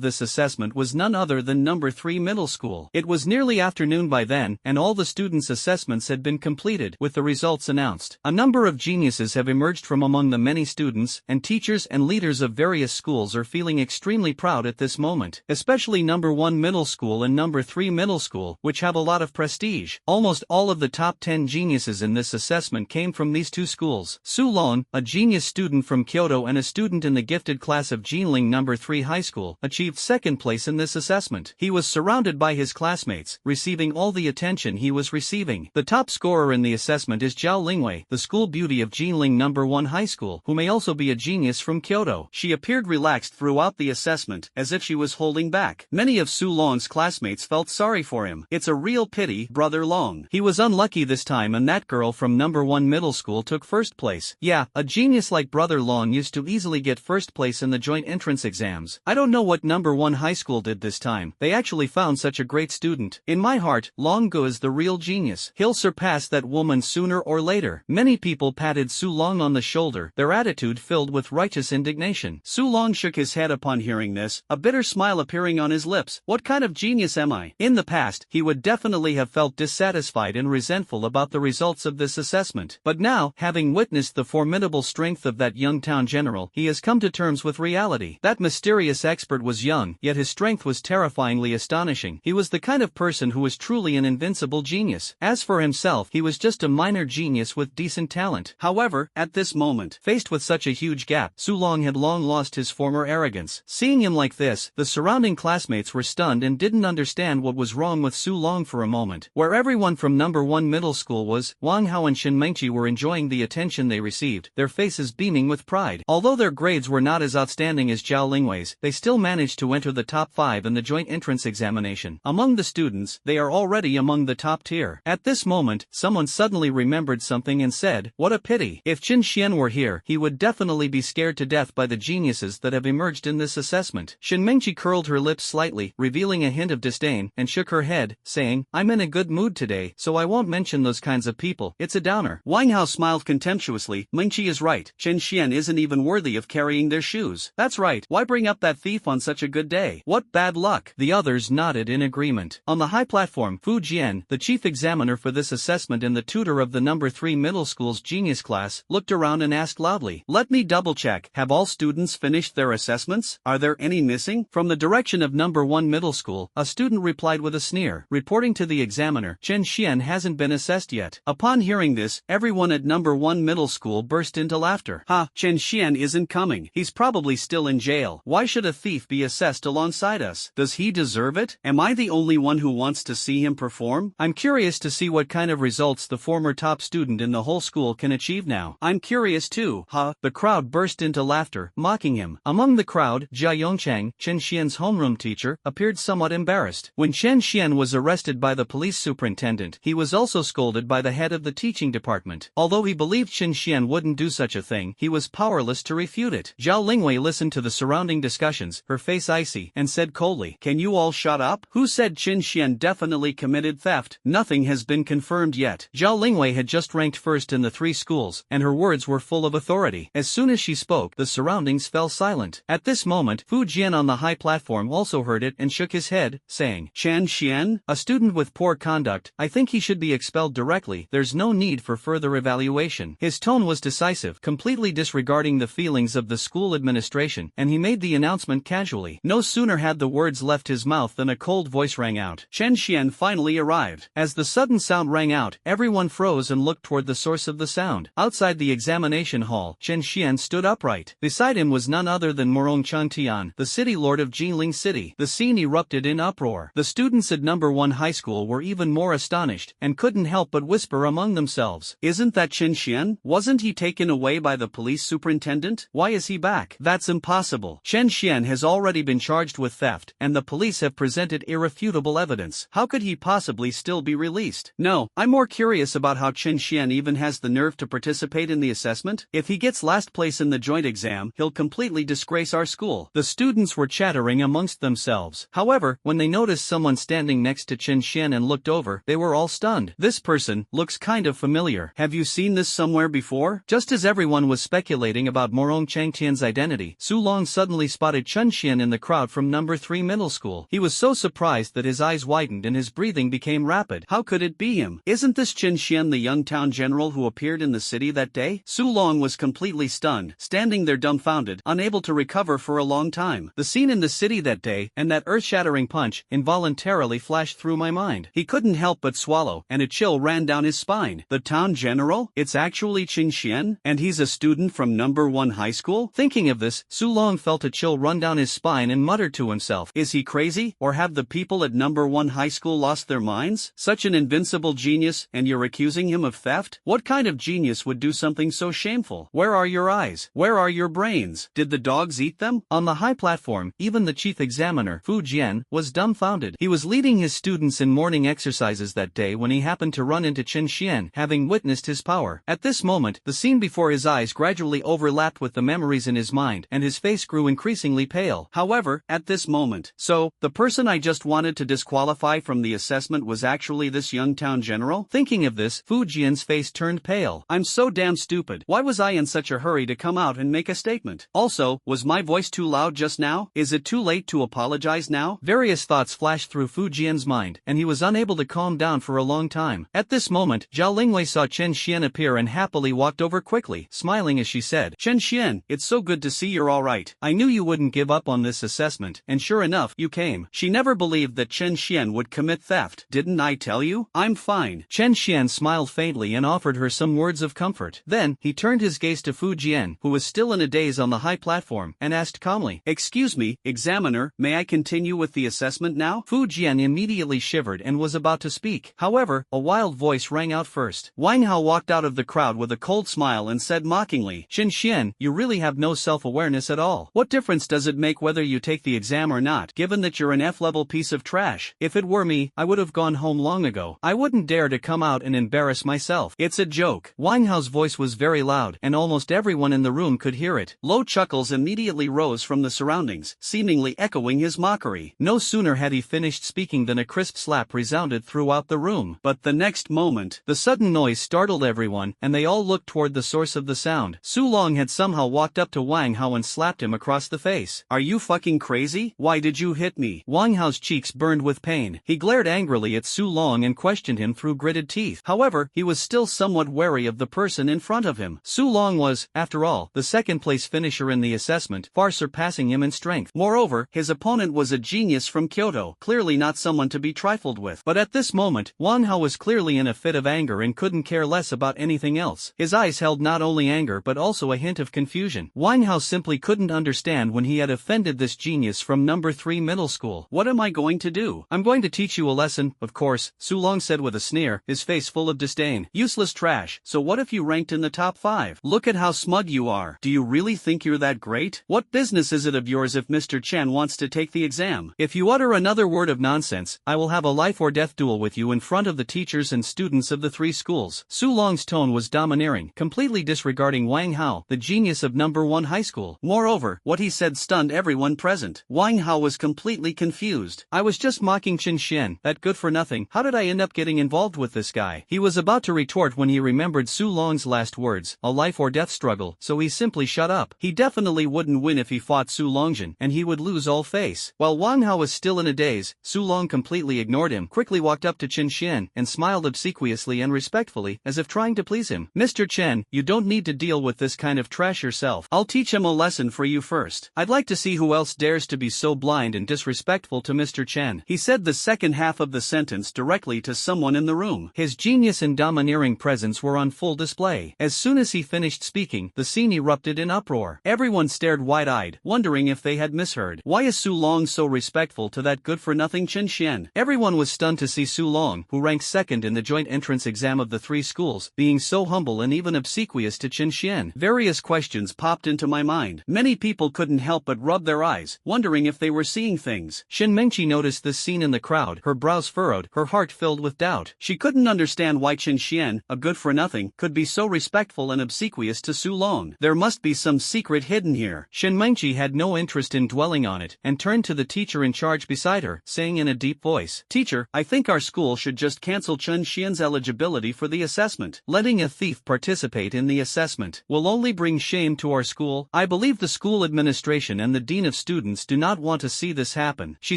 this assessment was none other than No. 3 Middle School. It was nearly afternoon by then, and all the students' assessments had been completed, with the results announced. A number of geniuses have emerged from among the many students, and teachers and leaders of various schools are feeling extremely proud at this moment, especially No. 1 Middle School and No. 3 Middle School, which have a lot of prestige. Almost all of the top 10 geniuses in this assessment came from these two schools. Su Lon, a genius student from Kyoto and a student in the gifted class of Jinling No. 3 High School, achieved second place in this assessment. He was surrounded by his classmates, receiving all the attention he was receiving. The top scorer in the assessment is Zhao Lingwei, the school beauty of Jinling No. 1 High School, who may also be a genius from Kyoto. She appeared relaxed throughout the assessment, as if she was holding back. Many of Su Long's classmates felt sorry for him. It's a real pity, Brother Long. He was unlucky this time and that girl from No. 1 Middle School took first place. Yeah, a genius like Brother Long used to easily get first place in the joint entrance exams. I don't know what No. 1 High School did this time. They actually found such a great student. In my heart, Long Gu is the real genius. He'll surpass that woman sooner or later. Many people patted Su Long on the shoulder, their attitude filled with righteous indignation. Su Long shook his head upon hearing this, a bitter smile appearing on his lips. What kind of genius am I? In the past, he would definitely have felt dissatisfied and resentful about the results of this assessment. But now, having witnessed the formidable strength of that young town general, he has come to terms with reality. That mysterious expert was young, yet his strength was terrifyingly astonishing. He was the kind of person who was truly an invincible genius. As for himself, he was just a minor genius with decent talent. However, at this moment, faced with such a huge gap, Su Long had long lost his former arrogance. Seeing him like this, the surrounding classmates were stunned and didn't understand what was wrong with Su Long for a moment. Where everyone from No. 1 Middle School was, Wang Hao and Shen Mengqi were enjoying the attention they received, their faces beaming with pride. Although their grades were not as outstanding as Zhao Lingwei's, they still managed to enter the top 5 in the joint entrance examination. Among the students, they are already among the top tier. At this moment, someone suddenly remembered something and said, "What a pity. If Qin Xian were here, he would definitely be scared to death by the geniuses that have emerged in this assessment." Shen Mingqi curled her lips slightly, revealing a hint of disdain, and shook her head, saying, "I'm in a good mood today, so I won't mention those kinds of people. It's a downer." Wang Hao smiled contemptuously. Mingqi is right. Chen Xian isn't even worthy of carrying their shoes. That's right. Why bring up that thief on such a good day? What bad luck. The others nodded in agreement. On the high platform, Fu Jian, the chief examiner for this assessment and the tutor of the number 3 middle school's genius class, looked around and asked loudly, "Let me double check. Have all students finished their assessments? Are there any missing?" From the direction of number 1 middle school, a student replied with a sneer, reporting to the examiner, "Chen Xian hasn't been assessed yet." Upon hearing this, everyone at number 1 middle school burst into laughter. "Ha, Chen Xian isn't coming. He's probably still in jail. Why should a thief be assessed alongside us? Does he deserve it? Am I the only one who wants to see him perform? I'm curious to see what kind of results the former top student in the whole school can achieve now. I'm curious too." "Ha." The crowd burst into laughter, mocking him. Among the crowd, Jia Yongchang, Chen Xian's homeroom teacher, appeared somewhat embarrassed. When Chen Xian was arrested by the police superintendent, he was also scolded by the head of the teaching department. Although he believed Chen Xian wouldn't do such a thing, he was powerless to refute it. Zhao Lingwei listened to the surrounding discussions, her face icy, and said coldly, "Can you all shut up? Who said Chen Xian definitely committed theft? Nothing has been confirmed yet." Zhao Lingwei had just ranked first in the 3 schools, and her words were full of authority. As soon as she spoke, the surroundings fell silent. At this moment, Fu Jian on the high platform also heard it and shook his head, saying, "Chen Xian? A student with poor conduct. I think he should be expelled directly. There's no need for further evaluation." His tone was decisive, completely disregarding the feelings of the school administration, and he made the announcement casually. No sooner had the words left his mouth than a cold voice rang out. Chen Xian finally arrived. As the sudden sound rang out, everyone froze and looked toward the source of the sound. Outside the examination hall, Chen Xian stood upright. Beside him was none other than Morong Chantian, the city lord of Jinling City. The scene erupted in uproar. The students at number 1 high school were even more astonished, and couldn't help but whisper among themselves, "Isn't that Chen Xian? Wasn't he taken away by the police superintendent? Why is he back? That's impossible. Chen Xian has already been charged with theft, and the police have presented irrefutable evidence. How could he possibly still be released? No, I'm more curious about how Chen Xian even has the nerve to participate in the assessment. If he gets last place in the joint exam, he'll completely disgrace our school." The students were chattering amongst themselves. However, when they noticed someone standing next to Chen Xian and looked over, they were all stunned. "This person looks kind of familiar. Have you seen this somewhere before?" Just as everyone was speculating about Morong Changtian's identity, Su Long suddenly spotted Chen Xian in the crowd from number 3 middle school. He was so surprised that his eyes widened and his breathing became rapid. How could it be him? Isn't this Chen Xian the young town general who appeared in the city that day? Su Long was completely stunned, standing there dumbfounded, unable to recover for a long time. The scene in the city that day, and that earth-shattering punch, involuntarily flashed through my mind. He couldn't help but swallow, and a chill ran down his spine. The town general? It's actually Chen Xian? And he's a student from number 1 high school? Thinking of this, Su Long felt a chill run down his spine and muttered to himself, "Is he crazy? Or have the people at number 1 high school lost their minds? Such an invincible genius, and you're accusing him of theft? What kind of genius would do something so shameful? Where are your eyes? Where are your brains? Did the dogs eat them?" On the high platform, even the chief examiner, Fu Jian, was dumbfounded. He was leading his students in morning exercises that day when he happened to run into Chen Xian, having witnessed his power. At this moment, the scene before his eyes gradually overlapped with the memories in his mind, and his face grew increasingly pale. However, at this moment, so, the person I just wanted to disqualify from the assessment was actually this young town general? Thinking of this, Fu Jian's face turned pale. I'm so damn stupid. Why was I in such a hurry to come out and make a statement? Also, was my voice too loud just now? Is it too late to apologize now? Various thoughts flashed through Fu Jian's mind, and he was unable to calm down for a long time. At this moment, Zhao Lingwei saw Chen Xian appear and happily walked over quickly, smiling as she said, "Chen Xian, it's so good to see you're alright. I knew you wouldn't give up on this assessment, and sure enough, you came." She never believed that Chen Xian would commit theft. "Didn't I tell you? I'm fine." Chen Xian smiled faintly and offered her some words of comfort. Then, he turned his gaze to Fu Jian, who was still in a daze on the high platform, and asked calmly, "Excuse me, examiner, may I continue with the assessment now?" Fu Jian immediately shivered and was about to speak. However, a wild voice rang out first. Wang Hao walked out of the crowd with a cold smile and said mockingly, "Chen Xian, you really have no self-awareness at all. What difference does it make whether you take the exam or not, given that you're an F-level piece of trash? If it were me, I would have gone home long ago. I wouldn't dare to come out and embarrass myself." himself. It's a joke. Wang Hao's voice was very loud, and almost everyone in the room could hear it. Low chuckles immediately rose from the surroundings, seemingly echoing his mockery. No sooner had he finished speaking than a crisp slap resounded throughout the room. But the next moment, the sudden noise startled everyone, and they all looked toward the source of the sound. Su Long had somehow walked up to Wang Hao and slapped him across the face. "Are you fucking crazy? Why did you hit me?" Wang Hao's cheeks burned with pain. He glared angrily at Su Long and questioned him through gritted teeth. However, he was still somewhat wary of the person in front of him. Su Long was, after all, the second-place finisher in the assessment, far surpassing him in strength. Moreover, his opponent was a genius from Kyoto, clearly not someone to be trifled with. But at this moment, Wang Hao was clearly in a fit of anger and couldn't care less about anything else. His eyes held not only anger but also a hint of confusion. Wang Hao simply couldn't understand when he had offended this genius from number 3 middle school. "What am I going to do?" "I'm going to teach you a lesson, of course," Su Long said with a sneer, his face full of disdain. "Useless trash. So what if you ranked in the top 5? Look at how smug you are. Do you really think you're that great? What business is it of yours if Mr. Chen wants to take the exam?" "If you utter another word of nonsense, I will have a life or death duel with you in front of the teachers and students of the 3 schools." Su Long's tone was domineering, completely disregarding Wang Hao, the genius of number 1 high school. Moreover, what he said stunned everyone present. Wang Hao was completely confused. "I was just mocking Qin Xian, that good-for-nothing. How did I end up getting involved with this guy?" He was about to retort when he remembered Su Long's last words, a life-or-death struggle, so he simply shut up. He definitely wouldn't win if he fought Su Longjin, and he would lose all face. While Wang Hao was still in a daze, Su Long completely ignored him, quickly walked up to Qin Xian, and smiled obsequiously and respectfully, as if trying to please him. "Mr. Chen, you don't need to deal with this kind of trash yourself. I'll teach him a lesson for you first. I'd like to see who else dares to be so blind and disrespectful to Mr. Chen." He said the second half of the sentence directly to someone in the room. His genius and domineering presence were on full display. As soon as he finished speaking, the scene erupted in uproar. Everyone stared wide-eyed, wondering if they had misheard. Why is Su Long so respectful to that good-for-nothing Qin Xian? Everyone was stunned to see Su Long, who ranked second in the joint entrance exam of the 3 schools, being so humble and even obsequious to Qin Xian. Various questions popped into my mind. Many people couldn't help but rub their eyes, wondering if they were seeing things. Shin Mengqi noticed this scene in the crowd, her brows furrowed, her heart filled with doubt. She couldn't understand why Qin Xian, a good-for-nothing, could be so respectful and obsequious to Su Long. There must be some secret hidden here. Shin Mengqi had no interest in dwelling on it, and turned to the teacher in charge beside her, saying in a deep voice, "Teacher, I think our school should just cancel Qin Xian's eligibility for the assessment. Letting a thief participate in the assessment will only bring shame to our school. I believe the school administration and the dean of students do not want to see this happen." She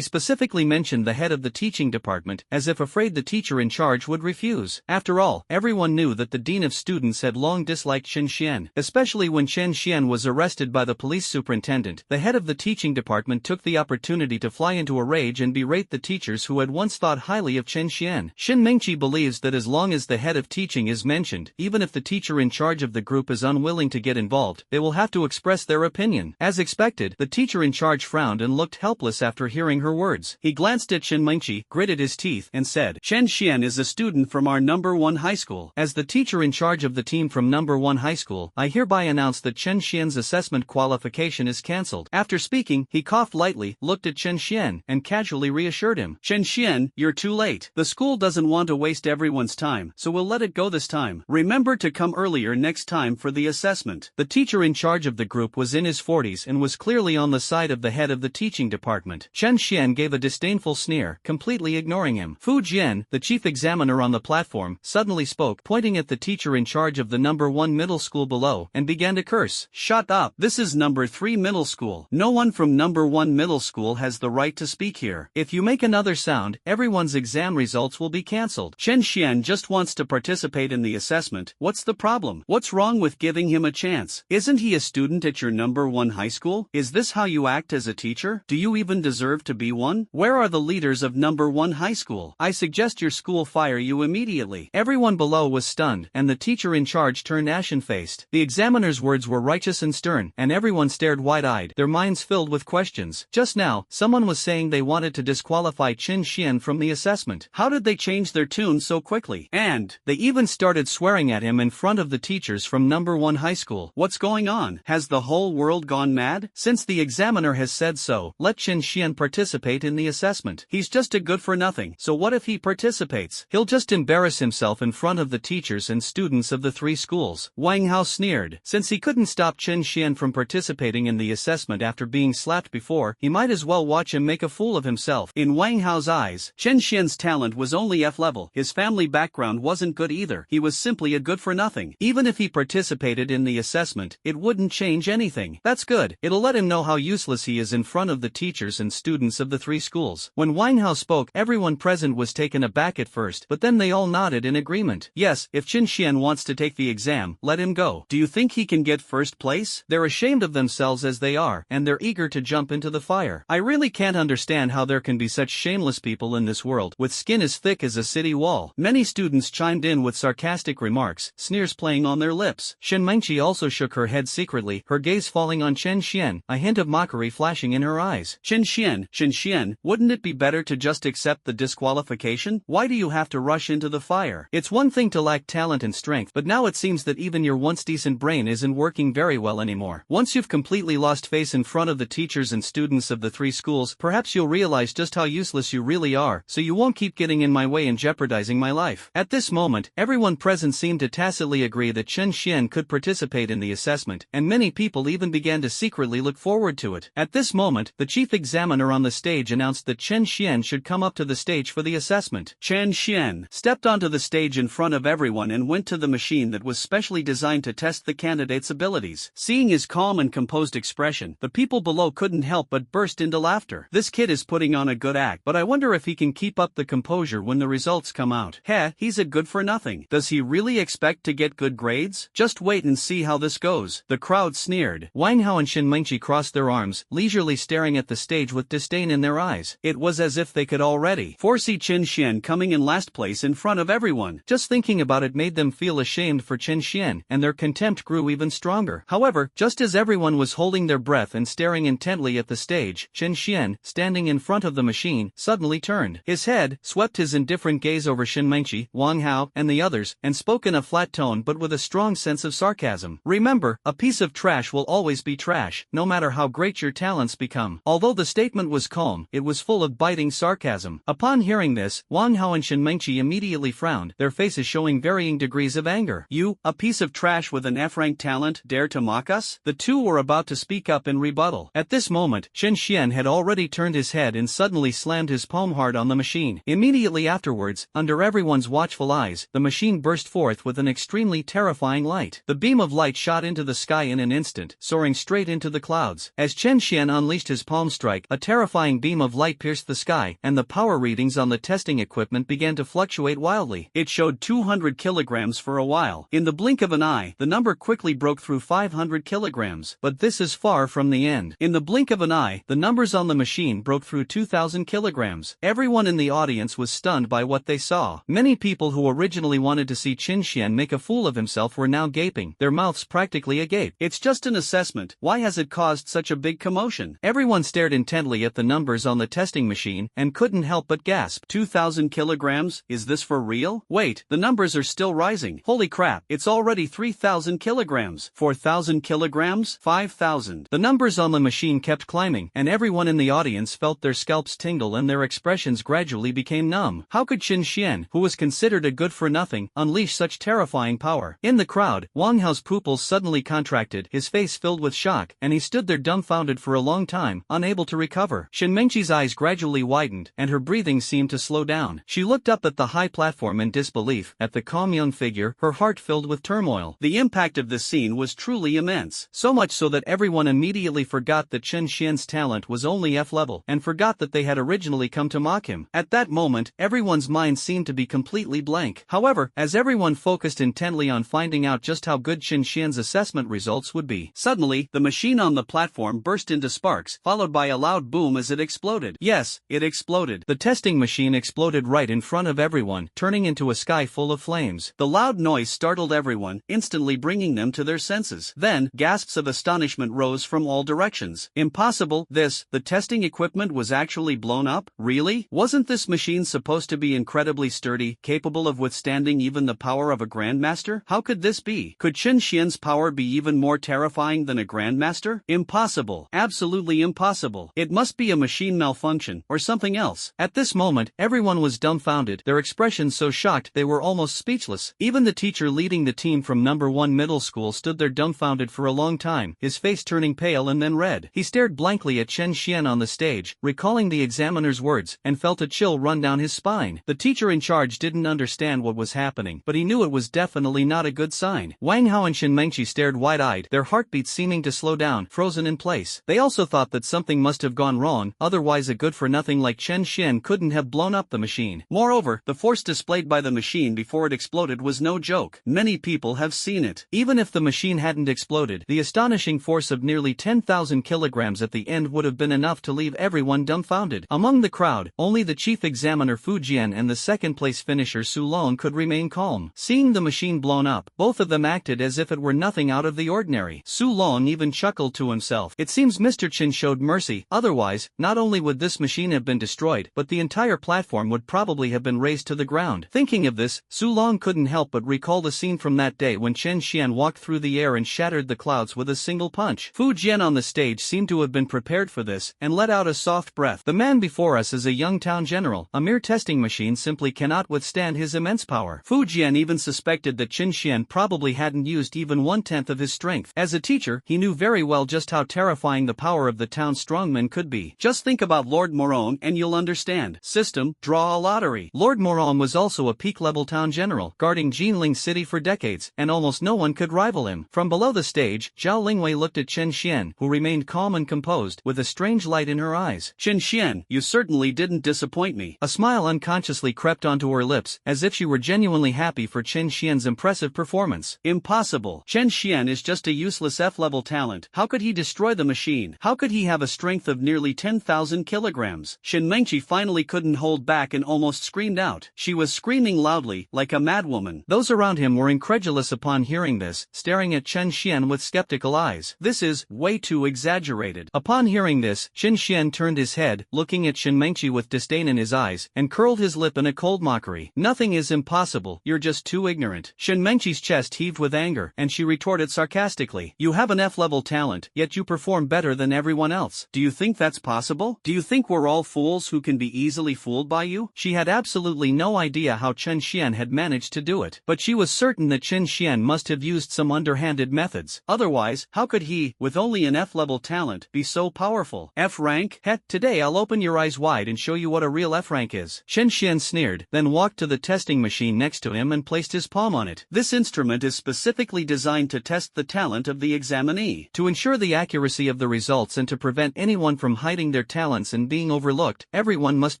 specifically mentioned the head of the teaching department, as if afraid the teacher in charge would refuse. After all, everyone knew that the dean of students had long disliked Qin Xian, especially when Qin Xian was arrested by the police superintendent. The head of the teaching department took the opportunity to fly into a rage and berate the teachers who had once thought highly of Qin Xian. Shin Mengqi believes that as long as the head of teaching is mentioned, even if the teacher in charge of the group is unwilling to get involved, they will have to express their opinion. As expected, the teacher in charge frowned and looked helpless after hearing her words. He glanced at Shin Mengqi, gritted his teeth, and said, "Qin Xian is a student from our number 1 high school. As the teacher in charge of the team from number 1 high school, I hereby announce that Qin Xian's assessment qualification is cancelled." After speaking, he coughed lightly, looked at Qin Xian, and casually reassured him. "Qin Xian, you're too late. The school doesn't want to waste everyone's time, so we'll let it go this time. Remember to come earlier next time for the assessment." The teacher in charge of the group was in his 40s and was clearly on the side of the head of the teaching department. Qin Xian gave a disdainful sneer, completely ignoring him. Fu Jian, the chief examiner on the platform, suddenly spoke, pointing at the teacher in charge of the number 1 middle school below, and began to curse. "Shut up. This is number 3 middle school. No one from number 1 middle school has the right to speak here. If you make another sound, everyone's exam results will be cancelled. Qin Xian just wants to participate in the assessment. What's the problem? What's wrong with giving him a chance? Isn't he a student at your number 1 high school? Is this how you act as a teacher? Do you even deserve to be one? Where are the leaders of number 1 high school? I suggest your school fire you immediately." Everyone below was stunned, and the teacher in charge turned ashen-faced. The examiner's words were righteous and stern, and everyone stared wide-eyed, their minds filled with questions. Just now, someone was saying they wanted to disqualify Qin Xian from the assessment. How did they change their tune so quickly? And they even started swearing at him in front of the teachers from number 1 high school. What's going on? Has the whole world gone mad? Since the examiner has said so, let Qin Xian participate in the assessment. He's just a good-for-nothing, so what if he participates? He'll just embarrass himself in front front of the teachers and students of the 3 schools. Wang Hao sneered. Since he couldn't stop Chen Xian from participating in the assessment after being slapped before, he might as well watch him make a fool of himself. In Wang Hao's eyes, Chen Xian's talent was only F level. His family background wasn't good either. He was simply a good for nothing. Even if he participated in the assessment, it wouldn't change anything. That's good. It'll let him know how useless he is in front of the teachers and students of the 3 schools. When Wang Hao spoke, everyone present was taken aback at first, but then they all nodded in agreement. Yes, if Chen Xian wants to take the exam, let him go. Do you think he can get first place? They're ashamed of themselves as they are, and they're eager to jump into the fire. I really can't understand how there can be such shameless people in this world, with skin as thick as a city wall. Many students chimed in with sarcastic remarks, sneers playing on their lips. Shen Mengqi also shook her head secretly, her gaze falling on Chen Xian, a hint of mockery flashing in her eyes. Chen Xian, wouldn't it be better to just accept the disqualification? Why do you have to rush into the fire? It's one thing to lack talent and strength, but now it seems that even your once decent brain isn't working very well anymore. Once you've completely lost face in front of the teachers and students of the 3 schools, perhaps you'll realize just how useless you really are, so you won't keep getting in my way and jeopardizing my life. At this moment, everyone present seemed to tacitly agree that Chen Xian could participate in the assessment, and many people even began to secretly look forward to it. At this moment, the chief examiner on the stage announced that Chen Xian should come up to the stage for the assessment. Chen Xian stepped onto the stage in front of everyone and went to the machine that was specially designed to test the candidate's abilities. Seeing his calm and composed expression, the people below couldn't help but burst into laughter. This kid is putting on a good act, but I wonder if he can keep up the composure when the results come out. Heh, he's a good for nothing. Does he really expect to get good grades? Just wait and see how this goes. The crowd sneered. Wang Hao and Shen Mengqi crossed their arms, leisurely staring at the stage with disdain in their eyes. It was as if they could already foresee Chen Xian coming in last place in front of everyone. Just thinking about it made them feel ashamed for Chen Xian, and their contempt grew even stronger. However, just as everyone was holding their breath and staring intently at the stage, Chen Xian, standing in front of the machine, suddenly turned his head, swept his indifferent gaze over Shen Mengqi, Wang Hao, and the others, and spoke in a flat tone but with a strong sense of sarcasm. Remember, a piece of trash will always be trash, no matter how great your talents become. Although the statement was calm, it was full of biting sarcasm. Upon hearing this, Wang Hao and Shen Mengqi immediately frowned, their faces showing varying degrees of anger. You, a piece of trash with an F-rank talent, dare to mock us? The two were about to speak up in rebuttal. At this moment, Chen Xian had already turned his head and suddenly slammed his palm hard on the machine. Immediately afterwards, under everyone's watchful eyes, the machine burst forth with an extremely terrifying light. The beam of light shot into the sky in an instant, soaring straight into the clouds. As Chen Xian unleashed his palm strike, a terrifying beam of light pierced the sky, and the power readings on the testing equipment began to fluctuate wildly. It showed 200 kilograms for a while. In the blink of an eye, the number quickly broke through 500 kilograms. But this is far from the end. In the blink of an eye, the numbers on the machine broke through 2,000 kilograms. Everyone in the audience was stunned by what they saw. Many people who originally wanted to see Chen Xian make a fool of himself were now gaping, their mouths practically agape. It's just an assessment. Why has it caused such a big commotion? Everyone stared intently at the numbers on the testing machine and couldn't help but gasp. 2,000 kilograms? Is this for real? Wait, the numbers are still rising. Holy crap, it's already 3,000 kilograms. 4,000 kilograms? 5,000. The numbers on the machine kept climbing, and everyone in the audience felt their scalps tingle and their expressions gradually became numb. How could Chen Xian, who was considered a good-for-nothing, unleash such terrifying power? In the crowd, Wang Hao's pupils suddenly contracted, his face filled with shock, and he stood there dumbfounded for a long time, unable to recover. Shen Mengqi's eyes gradually widened, and her breathing seemed to slow down. She looked up at the high platform in disbelief, at the calm young figure, her heart filled with turmoil. The impact of this scene was truly immense. So much so that everyone immediately forgot that Chen Xian's talent was only F-level, and forgot that they had originally come to mock him. At that moment, everyone's mind seemed to be completely blank. However, as everyone focused intently on finding out just how good Chen Xian's assessment results would be, suddenly, the machine on the platform burst into sparks, followed by a loud boom as it exploded. Yes, it exploded. The testing machine exploded right in front of everyone, turning into a sky full of flames. The loud noise startled everyone, instantly bringing them to their senses. Then, gasps of astonishment rose from all directions. Impossible, the testing equipment was actually blown up? Really? Wasn't this machine supposed to be incredibly sturdy, capable of withstanding even the power of a grandmaster? How could this be? Could Chen Xian's power be even more terrifying than a grandmaster? Impossible. Absolutely impossible. It must be a machine malfunction, or something else. At this moment, everyone was dumbfounded, their expressions so shocked they were were almost speechless. Even the teacher leading the team from number 1 middle school stood there dumbfounded for a long time, his face turning pale and then red. He stared blankly at Chen Xian on the stage, recalling the examiner's words, and felt a chill run down his spine. The teacher in charge didn't understand what was happening, but he knew it was definitely not a good sign. Wang Hao and Shen Mengqi stared wide-eyed, their heartbeats seeming to slow down, frozen in place. They also thought that something must have gone wrong, otherwise a good-for-nothing like Chen Xian couldn't have blown up the machine. Moreover, the force displayed by the machine before it exploded was no joke. Many people have seen it. Even if the machine hadn't exploded, the astonishing force of nearly 10,000 kilograms at the end would have been enough to leave everyone dumbfounded. Among the crowd, only the chief examiner Fu Jian and the second-place finisher Su Long could remain calm. Seeing the machine blown up, both of them acted as if it were nothing out of the ordinary. Su Long even chuckled to himself. It seems Mr. Qin showed mercy, otherwise, not only would this machine have been destroyed, but the entire platform would probably have been razed to the ground. Thinking of this, Su Long couldn't help but recall the scene from that day when Chen Xian walked through the air and shattered the clouds with a single punch. Fu Jian on the stage seemed to have been prepared for this, and let out a soft breath. The man before us is a young town general. A mere testing machine simply cannot withstand his immense power. Fu Jian even suspected that Chen Xian probably hadn't used even 1/10 of his strength. As a teacher, he knew very well just how terrifying the power of the town's strongmen could be. Just think about Lord Moron and you'll understand. System, draw a lottery. Lord Moron was also a peak-level town general, guarding Jinling City for decades, and almost no one could rival him. From below the stage, Zhao Lingwei looked at Chen Xian, who remained calm and composed, with a strange light in her eyes. Chen Xian, you certainly didn't disappoint me. A smile unconsciously crept onto her lips, as if she were genuinely happy for Chen Xian's impressive performance. Impossible. Chen Xian is just a useless F-level talent. How could he destroy the machine? How could he have a strength of nearly 10,000 kilograms? Shen Mengqi finally couldn't hold back and almost screamed out. She was screaming loudly, like a madwoman. Those around him were incredulous upon hearing this, staring at Chen Xian with skeptical eyes. This is way too exaggerated. Upon hearing this, Chen Xian turned his head, looking at Shen Mengqi with disdain in his eyes, and curled his lip in a cold mockery. Nothing is impossible, you're just too ignorant. Shen Mengqi's chest heaved with anger, and she retorted sarcastically. You have an F-level talent, yet you perform better than everyone else. Do you think that's possible? Do you think we're all fools who can be easily fooled by you? She had absolutely no idea how Chen Xian had managed to do it, but she was certain that Chen Xian must have used some underhanded methods. Otherwise, how could he, with only an F-level talent, be so powerful? F-rank? Heh, today I'll open your eyes wide and show you what a real F-rank is. Chen Xian sneered, then walked to the testing machine next to him and placed his palm on it. This instrument is specifically designed to test the talent of the examinee. To ensure the accuracy of the results and to prevent anyone from hiding their talents and being overlooked, everyone must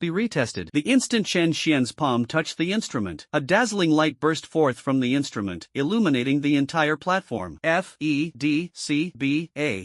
be retested. The instant Chen Xian's palm touched the instrument, a dazzling light burst forth from the instrument, illuminating the entire platform. F-E-D-C-B-A.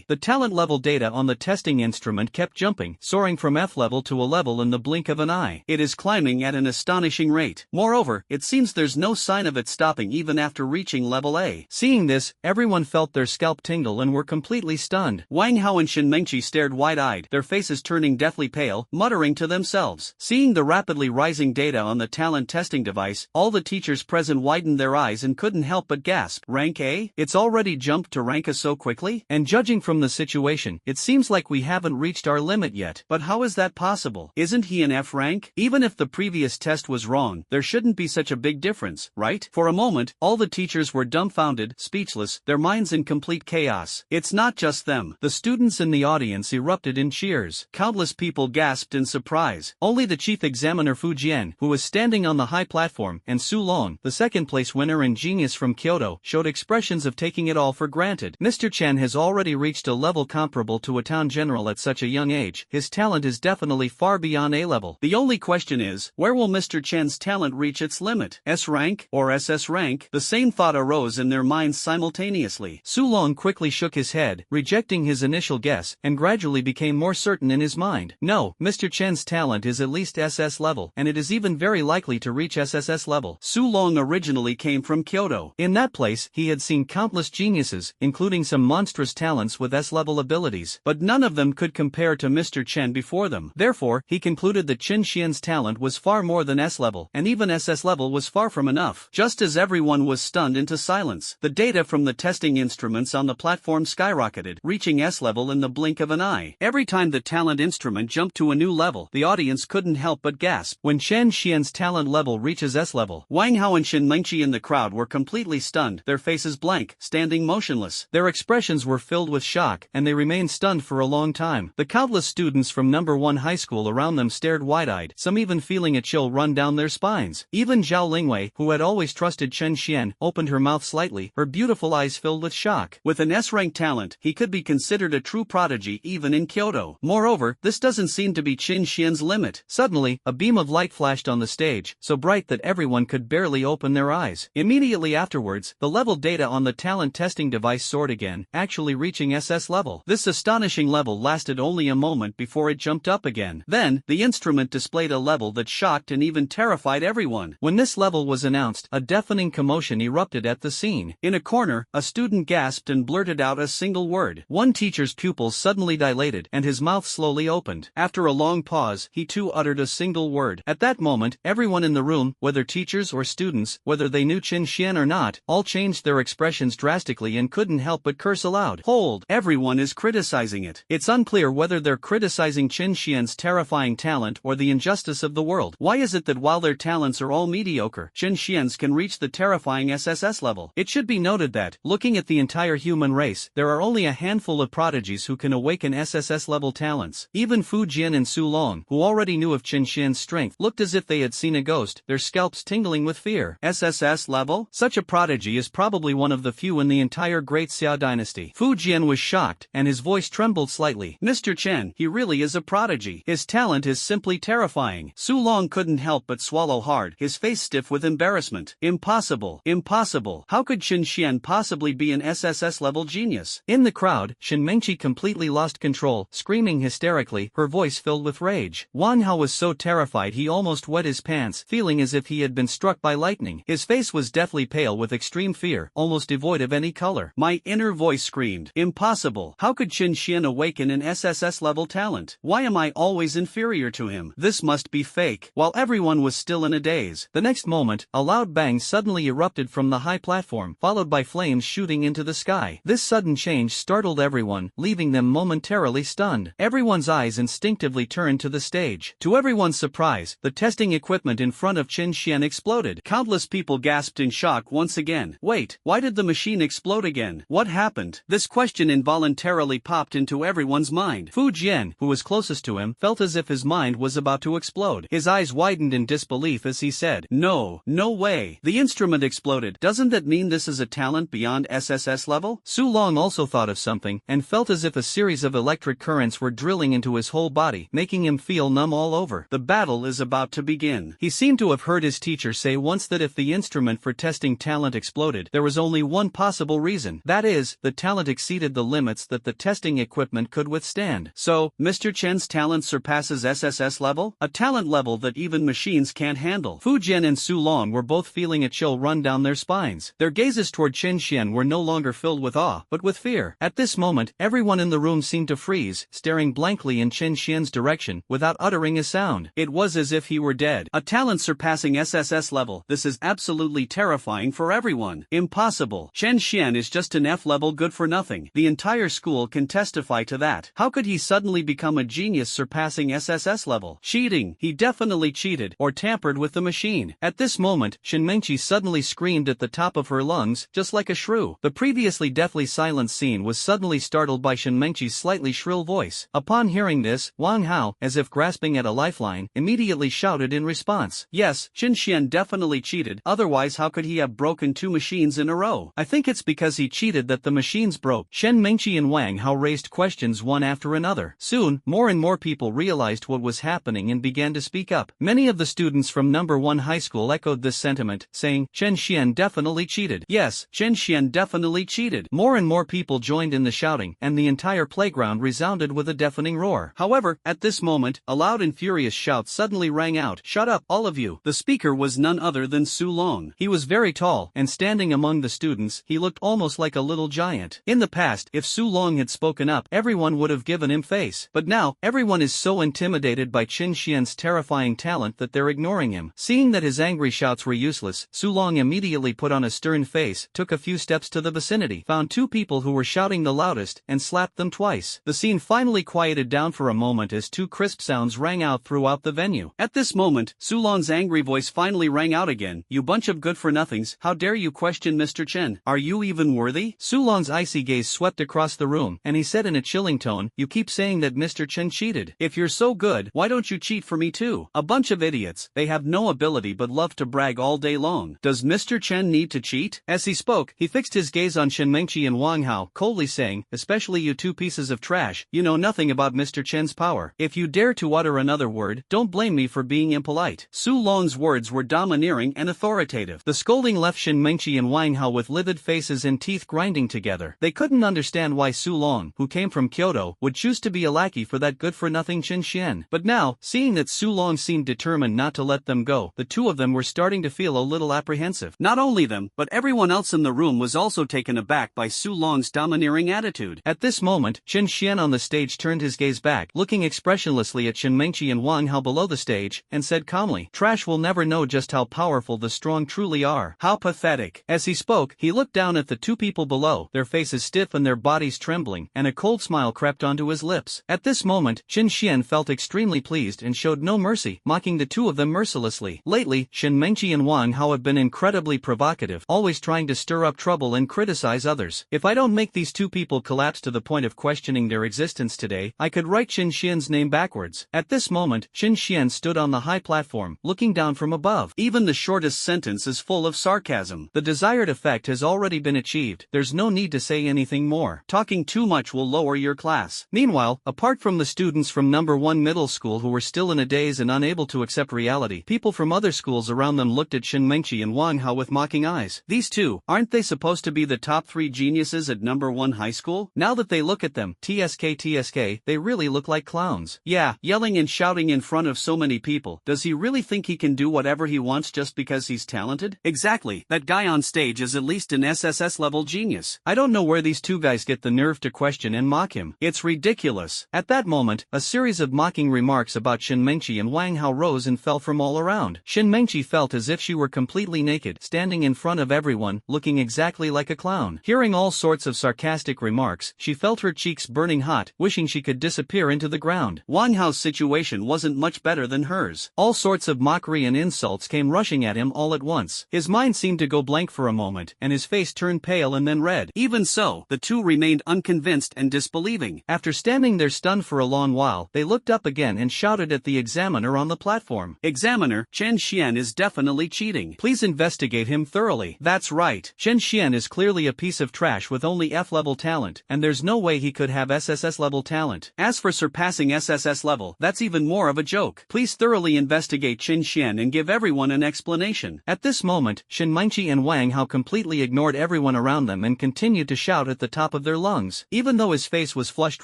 The talent level data on the testing instrument kept jumping, soaring from F level to a level in the blink of an eye. It is climbing at an astonishing rate. Moreover, it seems there's no sign of it stopping even after reaching level A. Seeing this, everyone felt their scalp tingle and were completely stunned. Wang Hao and Shen Mengqi stared wide-eyed, their faces turning deathly pale, muttering to themselves. Seeing the rapidly rising data on the talent testing device, all the teachers present widened their eyes and couldn't help but gasp. Rank A? It's already jumped to rank A so quickly? And judging from the situation, it seems like we haven't reached our limit yet. But how is that possible? Isn't he an F rank? Even if the previous test was wrong, there shouldn't be such a big difference, right? For a moment, all the teachers were dumbfounded, speechless, their minds in complete chaos. It's not just them. The students in the audience erupted in cheers. Countless people gasped in surprise. Only the chief examiner Fu Jian, who was standing on the high platform, and Su Long, the second-place winner and genius from Kyoto, showed expressions of taking it all for granted. Mr. Chen has already reached a level comparable to a town general at such a young age. His talent is definitely far beyond A level. The only question is, where will Mr. Chen's talent reach its limit? S rank or SS rank? The same thought arose in their minds simultaneously. Su Long quickly shook his head, rejecting his initial guess, and gradually became more certain in his mind. No, Mr. Chen's talent is at least SS level, and it is even very likely to reach SSS level. Su Long originally came from Kyoto. In that place, he had seen countless geniuses, including some monstrous talents with S-level abilities, but none of them could compare to Mr. Chen before them. Therefore, he concluded that Chen Xian's talent was far more than S-level, and even SS level was far from enough. Just as everyone was stunned into silence, the data from the testing instruments on the platform skyrocketed, reaching S-level in the blink of an eye. Every time the talent instrument jumped to a new level, the audience couldn't help but gasp. When Chen Xian's talent level reaches S-level, level. Wang Hao and Shen Mengqi in the crowd were completely stunned, their faces blank, standing motionless. Their expressions were filled with shock, and they remained stunned for a long time. The countless students from number 1 high school around them stared wide-eyed, some even feeling a chill run down their spines. Even Zhao Lingwei, who had always trusted Chen Xian, opened her mouth slightly, her beautiful eyes filled with shock. With an S-rank talent, he could be considered a true prodigy even in Kyoto. Moreover, this doesn't seem to be Chen Xian's limit. Suddenly, a beam of light flashed on the stage, so bright that everyone could barely open their eyes. Immediately afterwards, the level data on the talent testing device soared again, actually reaching SS level. This astonishing level lasted only a moment before it jumped up again. Then, the instrument displayed a level that shocked and even terrified everyone. When this level was announced, a deafening commotion erupted at the scene. In a corner, a student gasped and blurted out a single word. One teacher's pupils suddenly dilated, and his mouth slowly opened. After a long pause, he too uttered a single word. At that moment, everyone in the room, whether teachers or students, whether they knew Chen Xian or not, all changed their expressions drastically and couldn't help but curse aloud. Hold! Everyone is criticizing it. It's unclear whether they're criticizing Chen Xian's terrifying talent or the injustice of the world. Why is it that while their talents are all mediocre, Chen Xian's can reach the terrifying SSS level? It should be noted that, looking at the entire human race, there are only a handful of prodigies who can awaken SSS level talents. Even Fu Jian and Su Long, who already knew of Chen Xian's strength, looked as if they had seen a ghost, their scalps tingling with fear. SSS level? Such a prodigy is probably one of the few in the entire Great Xia dynasty. Fu Jian was shocked, and his voice trembled slightly. Mr. Chen, he really is a prodigy. His talent is simply terrifying. Su Long couldn't help but swallow hard, his face stiff with embarrassment. Impossible. Impossible. How could Chen Xian possibly be an SSS level genius? In the crowd, Shen Mengqi completely lost control, screaming hysterically, her voice filled with rage. Wang Hao was so terrified he almost wet his pants, feeling as if he had been struck by lightning. His face was deathly pale with extreme fear, almost devoid of any color. My inner voice screamed, impossible. How could Chen Xian awaken an SSS level talent? Why am I always inferior to him? This must be fake. While everyone was still in a daze, the next moment, a loud bang suddenly erupted from the high platform, followed by flames shooting into the sky. This sudden change startled everyone, leaving them momentarily stunned. Everyone's eyes instinctively turned to the stage. To everyone's surprise, the testing equipment in front of Chen Xian exploded. Countless people gasped in shock once again. Wait, why did the machine explode again? What happened? This question involuntarily popped into everyone's mind. Fu Jian, who was closest to him, felt as if his mind was about to explode. His eyes widened in disbelief as he said, No way. The instrument exploded. Doesn't that mean this is a talent beyond SSS level? Su Long also thought of something, and felt as if a series of electric currents were drilling into his whole body, making him feel numb all over. The battle is about to begin. He seemed to have heard his teacher say once that if the instrument for testing talent exploded, there was only one possible reason. That is, the talent exceeded the limits that the testing equipment could withstand. So, Mr. Chen's talent surpasses SSS level? A talent level that even machines can't handle. Fu Jian and Su Long were both feeling a chill run down their spines. Their gazes toward Chen Xian were no longer filled with awe, but with fear. At this moment, everyone in the room seemed to freeze, staring blankly in Chen Xian's direction, without uttering a sound. It was as if he were dead. A talent surpassing SSS level. This is absolutely terrifying for everyone. Impossible. Chen Xian is just an F level good for nothing. The entire school can testify to that. How could he suddenly become a genius surpassing SSS level? Cheating. He definitely cheated, or tampered with the machine. At this moment, Shen Mengqi suddenly screamed at the top of her lungs, just like a shrew. The previously deathly silent scene was suddenly startled by Shen Mengqi's slightly shrill voice. Upon hearing this, Wang Hao, as if grasping at a lifeline, immediately shouted in response. Yes, Chen Xian definitely cheated, otherwise how could he have broken 2 machines in a row? I think it's because he cheated that the machines broke. Shen Mengqi and Wang Hao raised questions one after another. Soon, more and more people realized what was happening and began to speak up. Many of the students from number 1 high school echoed this sentiment, saying, Chen Xian definitely cheated. Yes, Chen Xian definitely cheated. More and more people joined in the shouting, and the entire playground resounded with a deafening roar. However, at this moment, a loud and furious shout suddenly rang out. Shut up, all of you. The speaker was none other than Su Long. He was very tall, and standing among the students, he looked almost like a little giant. In the past, if Su Long had spoken up, everyone would have given him face. But now, everyone is so intimidated by Chen Xian's terrifying talent that they're ignoring him. Seeing that his angry shouts were useless, Su Long immediately put on a stern face, took a few steps to the vicinity, found 2 people who were shouting the loudest, and slapped them twice. The scene finally quieted down for a moment as 2 crisp sounds rang out throughout the venue. At this moment, Su Long's angry voice finally finally rang out again. You bunch of good-for-nothings, how dare you question Mr. Chen? Are you even worthy? Sulong's icy gaze swept across the room, and he said in a chilling tone, you keep saying that Mr. Chen cheated. If you're so good, why don't you cheat for me too? A bunch of idiots, they have no ability but love to brag all day long. Does Mr. Chen need to cheat? As he spoke, he fixed his gaze on Shen Mengqi and Wang Hao, coldly saying, especially you two pieces of trash, you know nothing about Mr. Chen's power. If you dare to utter another word, don't blame me for being impolite. Sulong's words were domineering and authoritative. The scolding left Shen Mengqi and Wang Hao with livid faces and teeth grinding together. They couldn't understand why Sulong, who came from Kyoto, would choose to be a lackey for that good-for-nothing Chen Xian. But now, seeing that Sulong seemed determined not to let them go, the two of them were starting to feel a little apprehensive. Not only them, but everyone else in the room was also taken aback by Sulong's domineering attitude. At this moment, Chen Xian on the stage turned his gaze back, looking expressionlessly at Shen Mengqi and Wang Hao below the stage, and said calmly, trash will never know just how powerful the strong truly are. How pathetic. As he spoke, he looked down at the two people below, their faces stiff and their bodies trembling, and a cold smile crept onto his lips. At this moment, Chen Xian felt extremely pleased and showed no mercy, mocking the two of them mercilessly. Lately, Shen Mengqi and Wang Hao have been incredibly provocative, always trying to stir up trouble and criticize others. If I don't make these two people collapse to the point of questioning their existence today, I could write Chen Xian's name backwards. At this moment, Chen Xian stood on the high platform, looking down from above. Even the shortest sentence is full of sarcasm. The desired effect has already been achieved, there's no need to say anything more. Talking too much will lower your class. Meanwhile, apart from the students from number 1 middle school who were still in a daze and unable to accept reality, people from other schools around them looked at Shen Mengqi and Wang Hao with mocking eyes. These two, aren't they supposed to be the top 3 geniuses at number 1 high school? Now that they look at them, TSK, they really look like clowns. Yeah, yelling and shouting in front of so many people. Does he really think he can do whatever he wants just because he's talented? Exactly, that guy on stage is at least an SSS level genius. I don't know where these two guys get the nerve to question and mock him. It's ridiculous. At that moment, a series of mocking remarks about Shen Mengqi and Wang Hao rose and fell from all around. Shen Mengqi felt as if she were completely naked, standing in front of everyone, looking exactly like a clown. Hearing all sorts of sarcastic remarks, she felt her cheeks burning hot, wishing she could disappear into the ground. Wang Hao's situation wasn't much better than hers. All sorts of mockery and insults came rushing at him all at once. His mind seemed to go blank for a moment, and his face turned pale and then red. Even so, the two remained unconvinced and disbelieving. After standing there stunned for a long while, they looked up again and shouted at the examiner on the platform. Examiner, Chen Xian is definitely cheating. Please investigate him thoroughly. That's right. Chen Xian is clearly a piece of trash with only F-level talent, and there's no way he could have SSS level talent. As for surpassing SSS level, that's even more of a joke. Please thoroughly investigate Chen Xian and give everyone an explanation. At this moment, Shen Mengqi and Wang Hao completely ignored everyone around them and continued to shout at the top of their lungs. Even though his face was flushed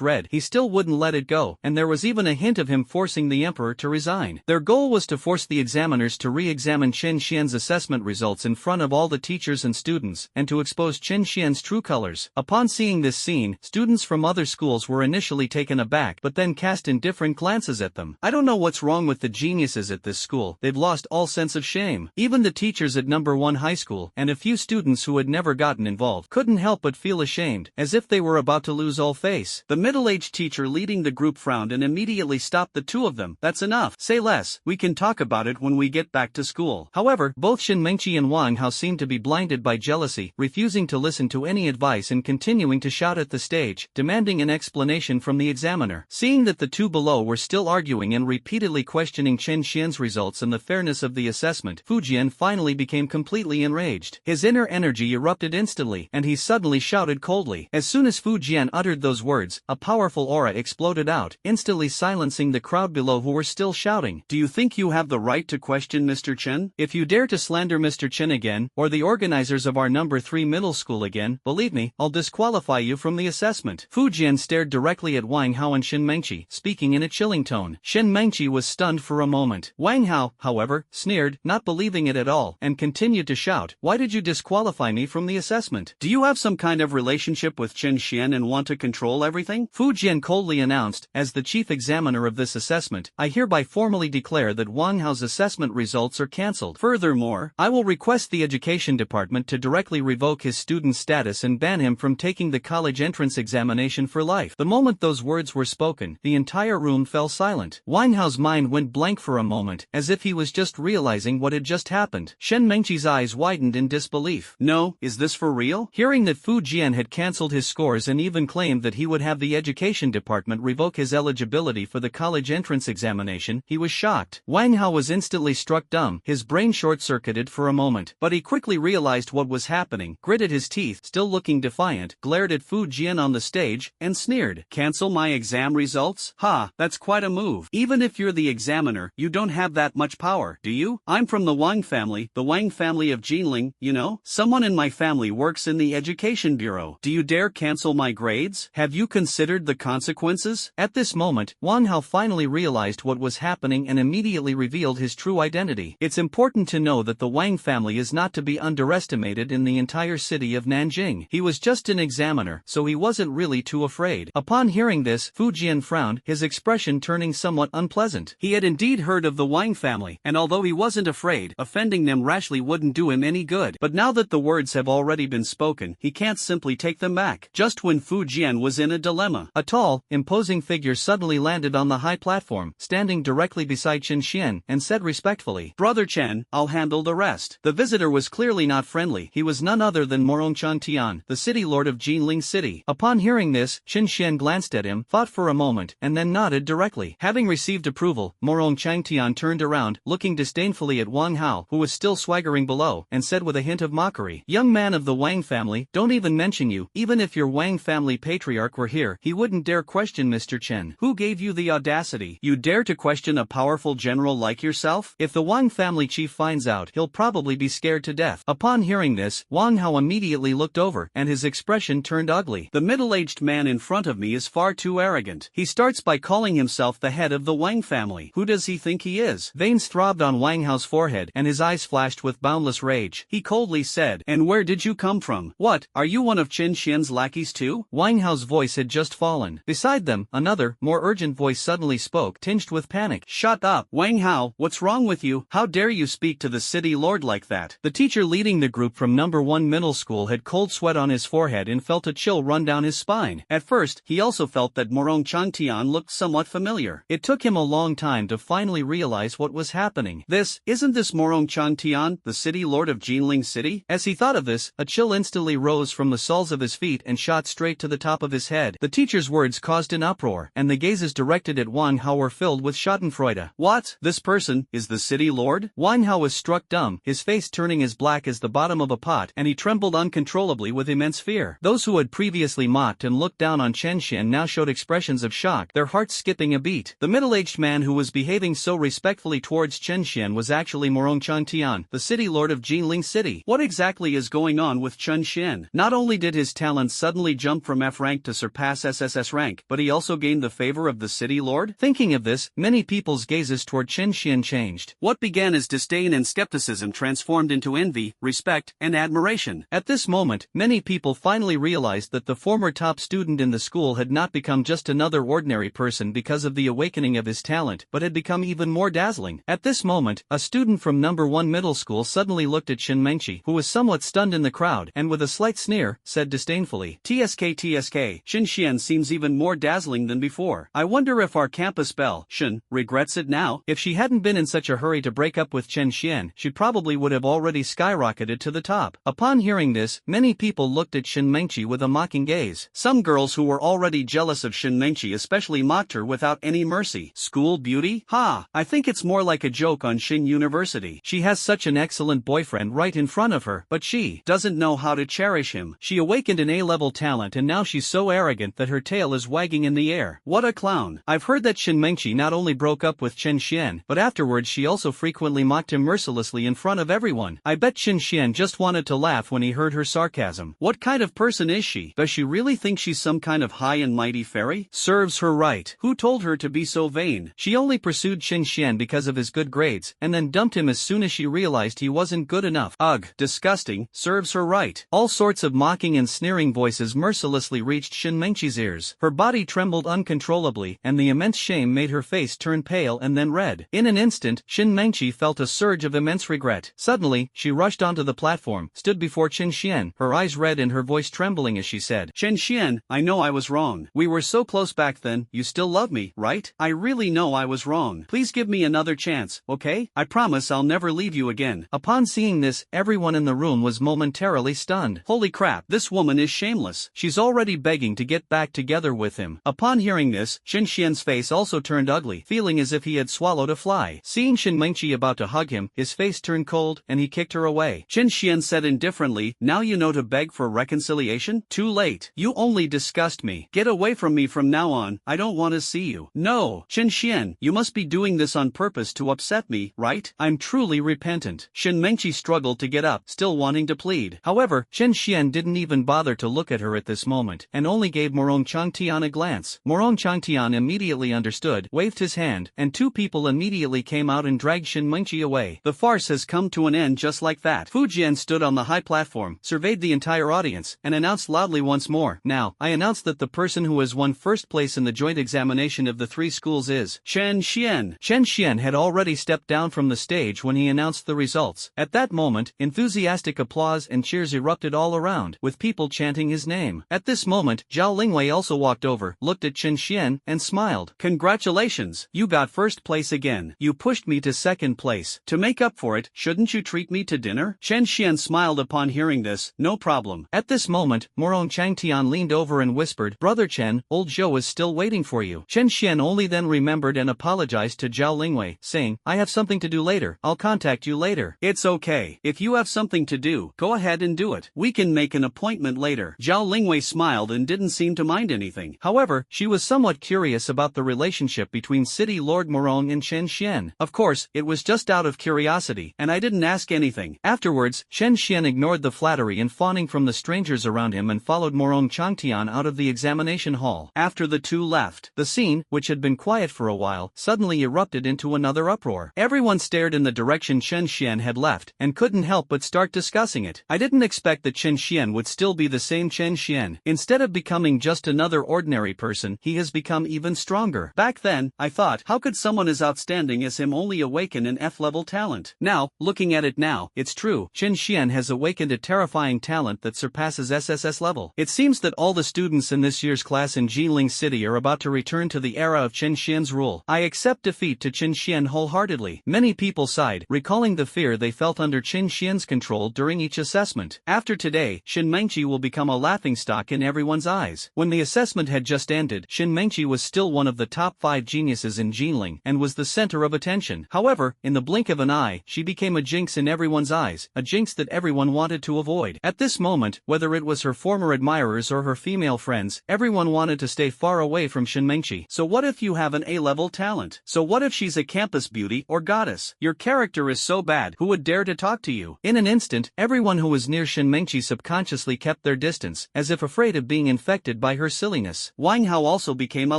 red, he still wouldn't let it go, and there was even a hint of him forcing the emperor to resign. Their goal was to force the examiners to re-examine Chen Xian's assessment results in front of all the teachers and students, and to expose Chen Xian's true colors. Upon seeing this scene, students from other schools were initially taken aback but then cast indifferent glances at them. I don't know what's wrong with the geniuses at this school, they've lost all sense of shame. Even the teachers at number 1 high school, and a few students who had never gotten involved, couldn't help but feel ashamed, as if they were about to lose all face. The middle-aged teacher leading the group frowned and immediately stopped the two of them. That's enough. Say less. We can talk about it when we get back to school. However, both Shen Mengqi and Wang Hao seemed to be blinded by jealousy, refusing to listen to any advice and continuing to shout at the stage, demanding an explanation from the examiner. Seeing that the two below were still arguing and repeatedly questioning Chen Xian's results and the fairness of the assessment, Fujian finally became completely enraged. His inner energy erupted instantly, and he suddenly shouted coldly. As soon as Fujian uttered those words, a powerful aura exploded out, instantly silencing the crowd below who were still shouting. Do you think you have the right to question Mr. Chen? If you dare to slander Mr. Chen again, or the organizers of our number 3 middle school again, believe me, I'll disqualify you from the assessment. Fujian stared directly at Wang Hao and Shen Mengqi, speaking in a chilling tone. Shen Mengqi was stunned for a moment. Wang Hao, however, sneered, not believing it at all, and continued to shout, why did you disqualify me from the assessment? Do you have some kind of relationship with Chen Xian and want to control everything? Fujian coldly announced, as the chief examiner of this assessment, I hereby formally declare that Wang Hao's assessment results are cancelled. Furthermore, I will request the education department to directly revoke his student status and ban him from taking the college entrance examination for life. The moment those words were spoken, the entire room fell silent. Wang Hao's mind went blank for a moment, as if he was just realizing what had just happened. Shen Mengqi's eyes widened in disbelief. No, is this for real? Hearing that Fu Jian had cancelled his scores and even claimed that he would have the education department revoke his eligibility for the college entrance examination, he was shocked. Wang Hao was instantly struck dumb, his brain short-circuited for a moment. But he quickly realized what was happening, gritted his teeth, still looking defiant, glared at Fu Jian on the stage, and sneered. Cancel my exam results? Ha, that's quite a move. Even if you're the examiner, you don't have that much power, do you? I'm from the Wang family of Jinling, you know? Someone in my family works in the education bureau. Do you dare cancel my grades? Have you considered the consequences? At this moment, Wang Hao finally realized what was happening and immediately revealed his true identity. It's important to know that the Wang family is not to be underestimated in the entire city of Nanjing. He was just an examiner, so he wasn't really too afraid. Upon hearing this, Fu Jian frowned, his expression turning somewhat unpleasant. He had indeed heard of the Wang family, and although he wasn't afraid, offending them rashly wouldn't do him any good. But now that the words have already been spoken, he can't simply take them back. Just when Fu Jian was in a dilemma, a tall, imposing figure suddenly landed on the high platform, standing directly beside Chen Xian, and said respectfully, "Brother Chen, I'll handle the rest." The visitor was clearly not friendly. He was none other than Morongchang Tian, the city lord of Jinling City. Upon hearing this, Chen Xian glanced at him, thought for a moment, and then nodded directly. Having received approval, Morongchang Tian turned around, looking disdainfully at Wang Hao, who was still swaggering below, and said with a hint of mockery, "Young man of the Wang family, don't even mention you. Even if your Wang family patriarch were here, he wouldn't dare question Mr. Chen. Who gave you the audacity? You dare to question a powerful general like yourself? If the Wang family chief finds out, he'll probably be scared to death." Upon hearing this, Wang Hao immediately looked over, and his expression turned ugly. The middle-aged man in front of me is far too arrogant. He starts by calling himself the head of the Wang family. Who does he think he is? Veins throbbed on Wang Hao's forehead, and his eyes flashed with boundless rage. He coldly said, "And where did you come from? What, are you one of Chen Xian's lackeys too?" Wang Hao's voice had just fallen. Beside them, another, more urgent voice suddenly spoke, tinged with panic. "Shut up, Wang Hao, what's wrong with you? How dare you speak to the city lord like that?" The teacher leading the group from number 1 middle school had cold sweat on his forehead and felt a chill run down his spine. At first, he also felt that Morongchang Tian looked somewhat familiar. It took him a long time to finally realize what was happening. Isn't this Morongchang Tian, the city lord of Jinling City? As he thought of this, a chill instantly rose from the soles of his feet and shot straight to the top of his head. The teacher's words caused an uproar, and the gazes directed at Wang Hao were filled with schadenfreude. What? This person is the city lord? Wang Hao was struck dumb, his face turning as black as the bottom of a pot, and he trembled uncontrollably with immense fear. Those who had previously mocked and looked down on Chen Xian now showed expressions of shock, their hearts skipping a beat. The middle-aged man who was behaving so respectfully towards Chen Xian was actually Morongchang Tian, the city lord of Jinling City. What exactly is going on with Chen Xian? Not only did his talent suddenly jump from F rank to surpass SSS rank, but he also gained the favor of the city lord? Thinking of this, many people's gazes toward Chen Xian changed. What began as disdain and skepticism transformed into envy, respect, and admiration. At this moment, many people finally realized that the former top student in the school had not become just another ordinary person because of the awakening of his talent, but had become even more dazzling. At this moment, a student from number 1 middle school suddenly looked at Shen Mengqi, who was somewhat stunned in the crowd, and with a slight sneer, said disdainfully, TSK, Shen Xian seems even more dazzling than before. I wonder if our campus belle, Shen, regrets it now? If she hadn't been in such a hurry to break up with Chen Xian, she probably would have already skyrocketed to the top. Upon hearing this, many people looked at Shen Mengqi with a mocking gaze. Some girls who were already jealous of Shen Mengqi especially mocked her without any mercy. School beauty? Ha! I think it's more like a joke on Shin University. She has such an excellent boyfriend right in front of her, but she doesn't know how to cherish him. She awakened an A-level talent and now she's so arrogant that her tail is wagging in the air. What a clown. I've heard that Shen Mengqi not only broke up with Chen Xian, but afterwards she also frequently mocked him mercilessly in front of everyone. I bet Chen Xian just wanted to laugh when he heard her sarcasm. What kind of person is she? Does she really think she's some kind of high and mighty fairy? Serves her right. Who told her to be so vain? She only pursued Chen Xian because of his good grades, and then dumped him as soon as she realized he wasn't good enough. Ugh, disgusting. Serves her right. All sorts of mocking and sneering voices mercilessly reached Shen Mengqi's ears. Her body trembled uncontrollably, and the immense shame made her face turn pale and then red. In an instant, Shen Mengqi felt a surge of immense regret. Suddenly, she rushed onto the platform, stood before Chen Xian, her eyes red and her voice trembling as she said, Chen Xian, I know I was wrong. We were so close back then. You still love me, right? I really know I was wrong. Please give me another chance, okay? okay? I promise I'll never leave you again. Upon seeing this, everyone in the room was momentarily stunned. Holy crap, this woman is shameless. She's already begging to get back together with him. Upon hearing this, Shen Xian's face also turned ugly, feeling as if he had swallowed a fly. Seeing Shen Mengqi about to hug him, his face turned cold, and he kicked her away. Shen Xian said indifferently, now you know to beg for reconciliation? Too late. You only disgust me. Get away from me from now on, I don't want to see you. No, Shen Xian, you must be doing this on purpose to upset me, right? I'm truly repentant. Shen Mengqi struggled to get up, still wanting to plead. However, Shen Xian didn't even bother to look at her at this moment, and only gave Morong Changtian a glance. Morong Changtian immediately understood, waved his hand, and two people immediately came out and dragged Shen Mengqi away. The farce has come to an end just like that. Fu Jian stood on the high platform, surveyed the entire audience, and announced loudly once more, now, I announce that the person who has won first place in the joint examination of the three schools is Shen Xian. Shen Xian had already stepped down from the stage when he announced the results. At that moment, enthusiastic applause and cheers erupted all around, with people chanting his name. At this moment, Zhao Lingwei also walked over, looked at Shen Xian, and smiled. Congratulations, you got first place again. You pushed me to second place. To make up for it, shouldn't you treat me to dinner? Shen Xian smiled upon hearing this, no problem. At this moment, Morong Changtian leaned over and whispered, Brother Chen, old Zhou is still waiting for you. Shen Xian only then remembered and apologized to Zhao Lingwei, saying, I have something to do later, I'll contact you later. It's okay. If you have something to do, go ahead and do it. We can make an appointment later. Zhao Lingwei smiled and didn't seem to mind anything. However, she was somewhat curious about the relationship between City Lord Morong and Shen Xian. Of course, it was just out of curiosity, and I didn't ask anything. Afterwards, Shen Xian ignored the flattery and fawning from the strangers around him and followed Morong Changtian out of the examination hall. After the two left, the scene, which had been quiet for a while, suddenly erupted into another uproar. Everyone stared in the direction Shen Xian had left, and couldn't help but start discussing it. I didn't expect that Shen Xian would still be the same Shen Xian. Instead of becoming just another ordinary person, he has become even stronger. Back then, I thought, how could someone as outstanding as him only awaken an F-level talent? Now, looking at it now, it's true. Shen Xian has awakened a terrifying talent that surpasses SSS level. It seems that all the students in this year's class in Jinling City are about to return to the era of Shen Xian's rule. I accept defeat to Shen Xian wholeheartedly. Many people sighed, recalling the fear they felt under Shen Xian's control during each assessment. After today, Shen Mengqi will become a laughingstock in everyone's eyes. When the assessment had just ended, Shen Mengqi was still one of the top 5 geniuses in Jinling and was the center of attention. However, in the blink of an eye, she became a jinx in everyone's eyes, a jinx that everyone wanted to avoid. At this moment, whether it was her former admirers or her female friends, everyone wanted to stay far away from Shen Mengqi. So what if you have an A-level talent? So what if she's a campus beauty or goddess? Your character is so bad, who would dare to talk to you? In an instant, everyone who was near Shen Mengqi subconsciously kept their distance, as if afraid of being infected by her silliness. Wang Hao also became a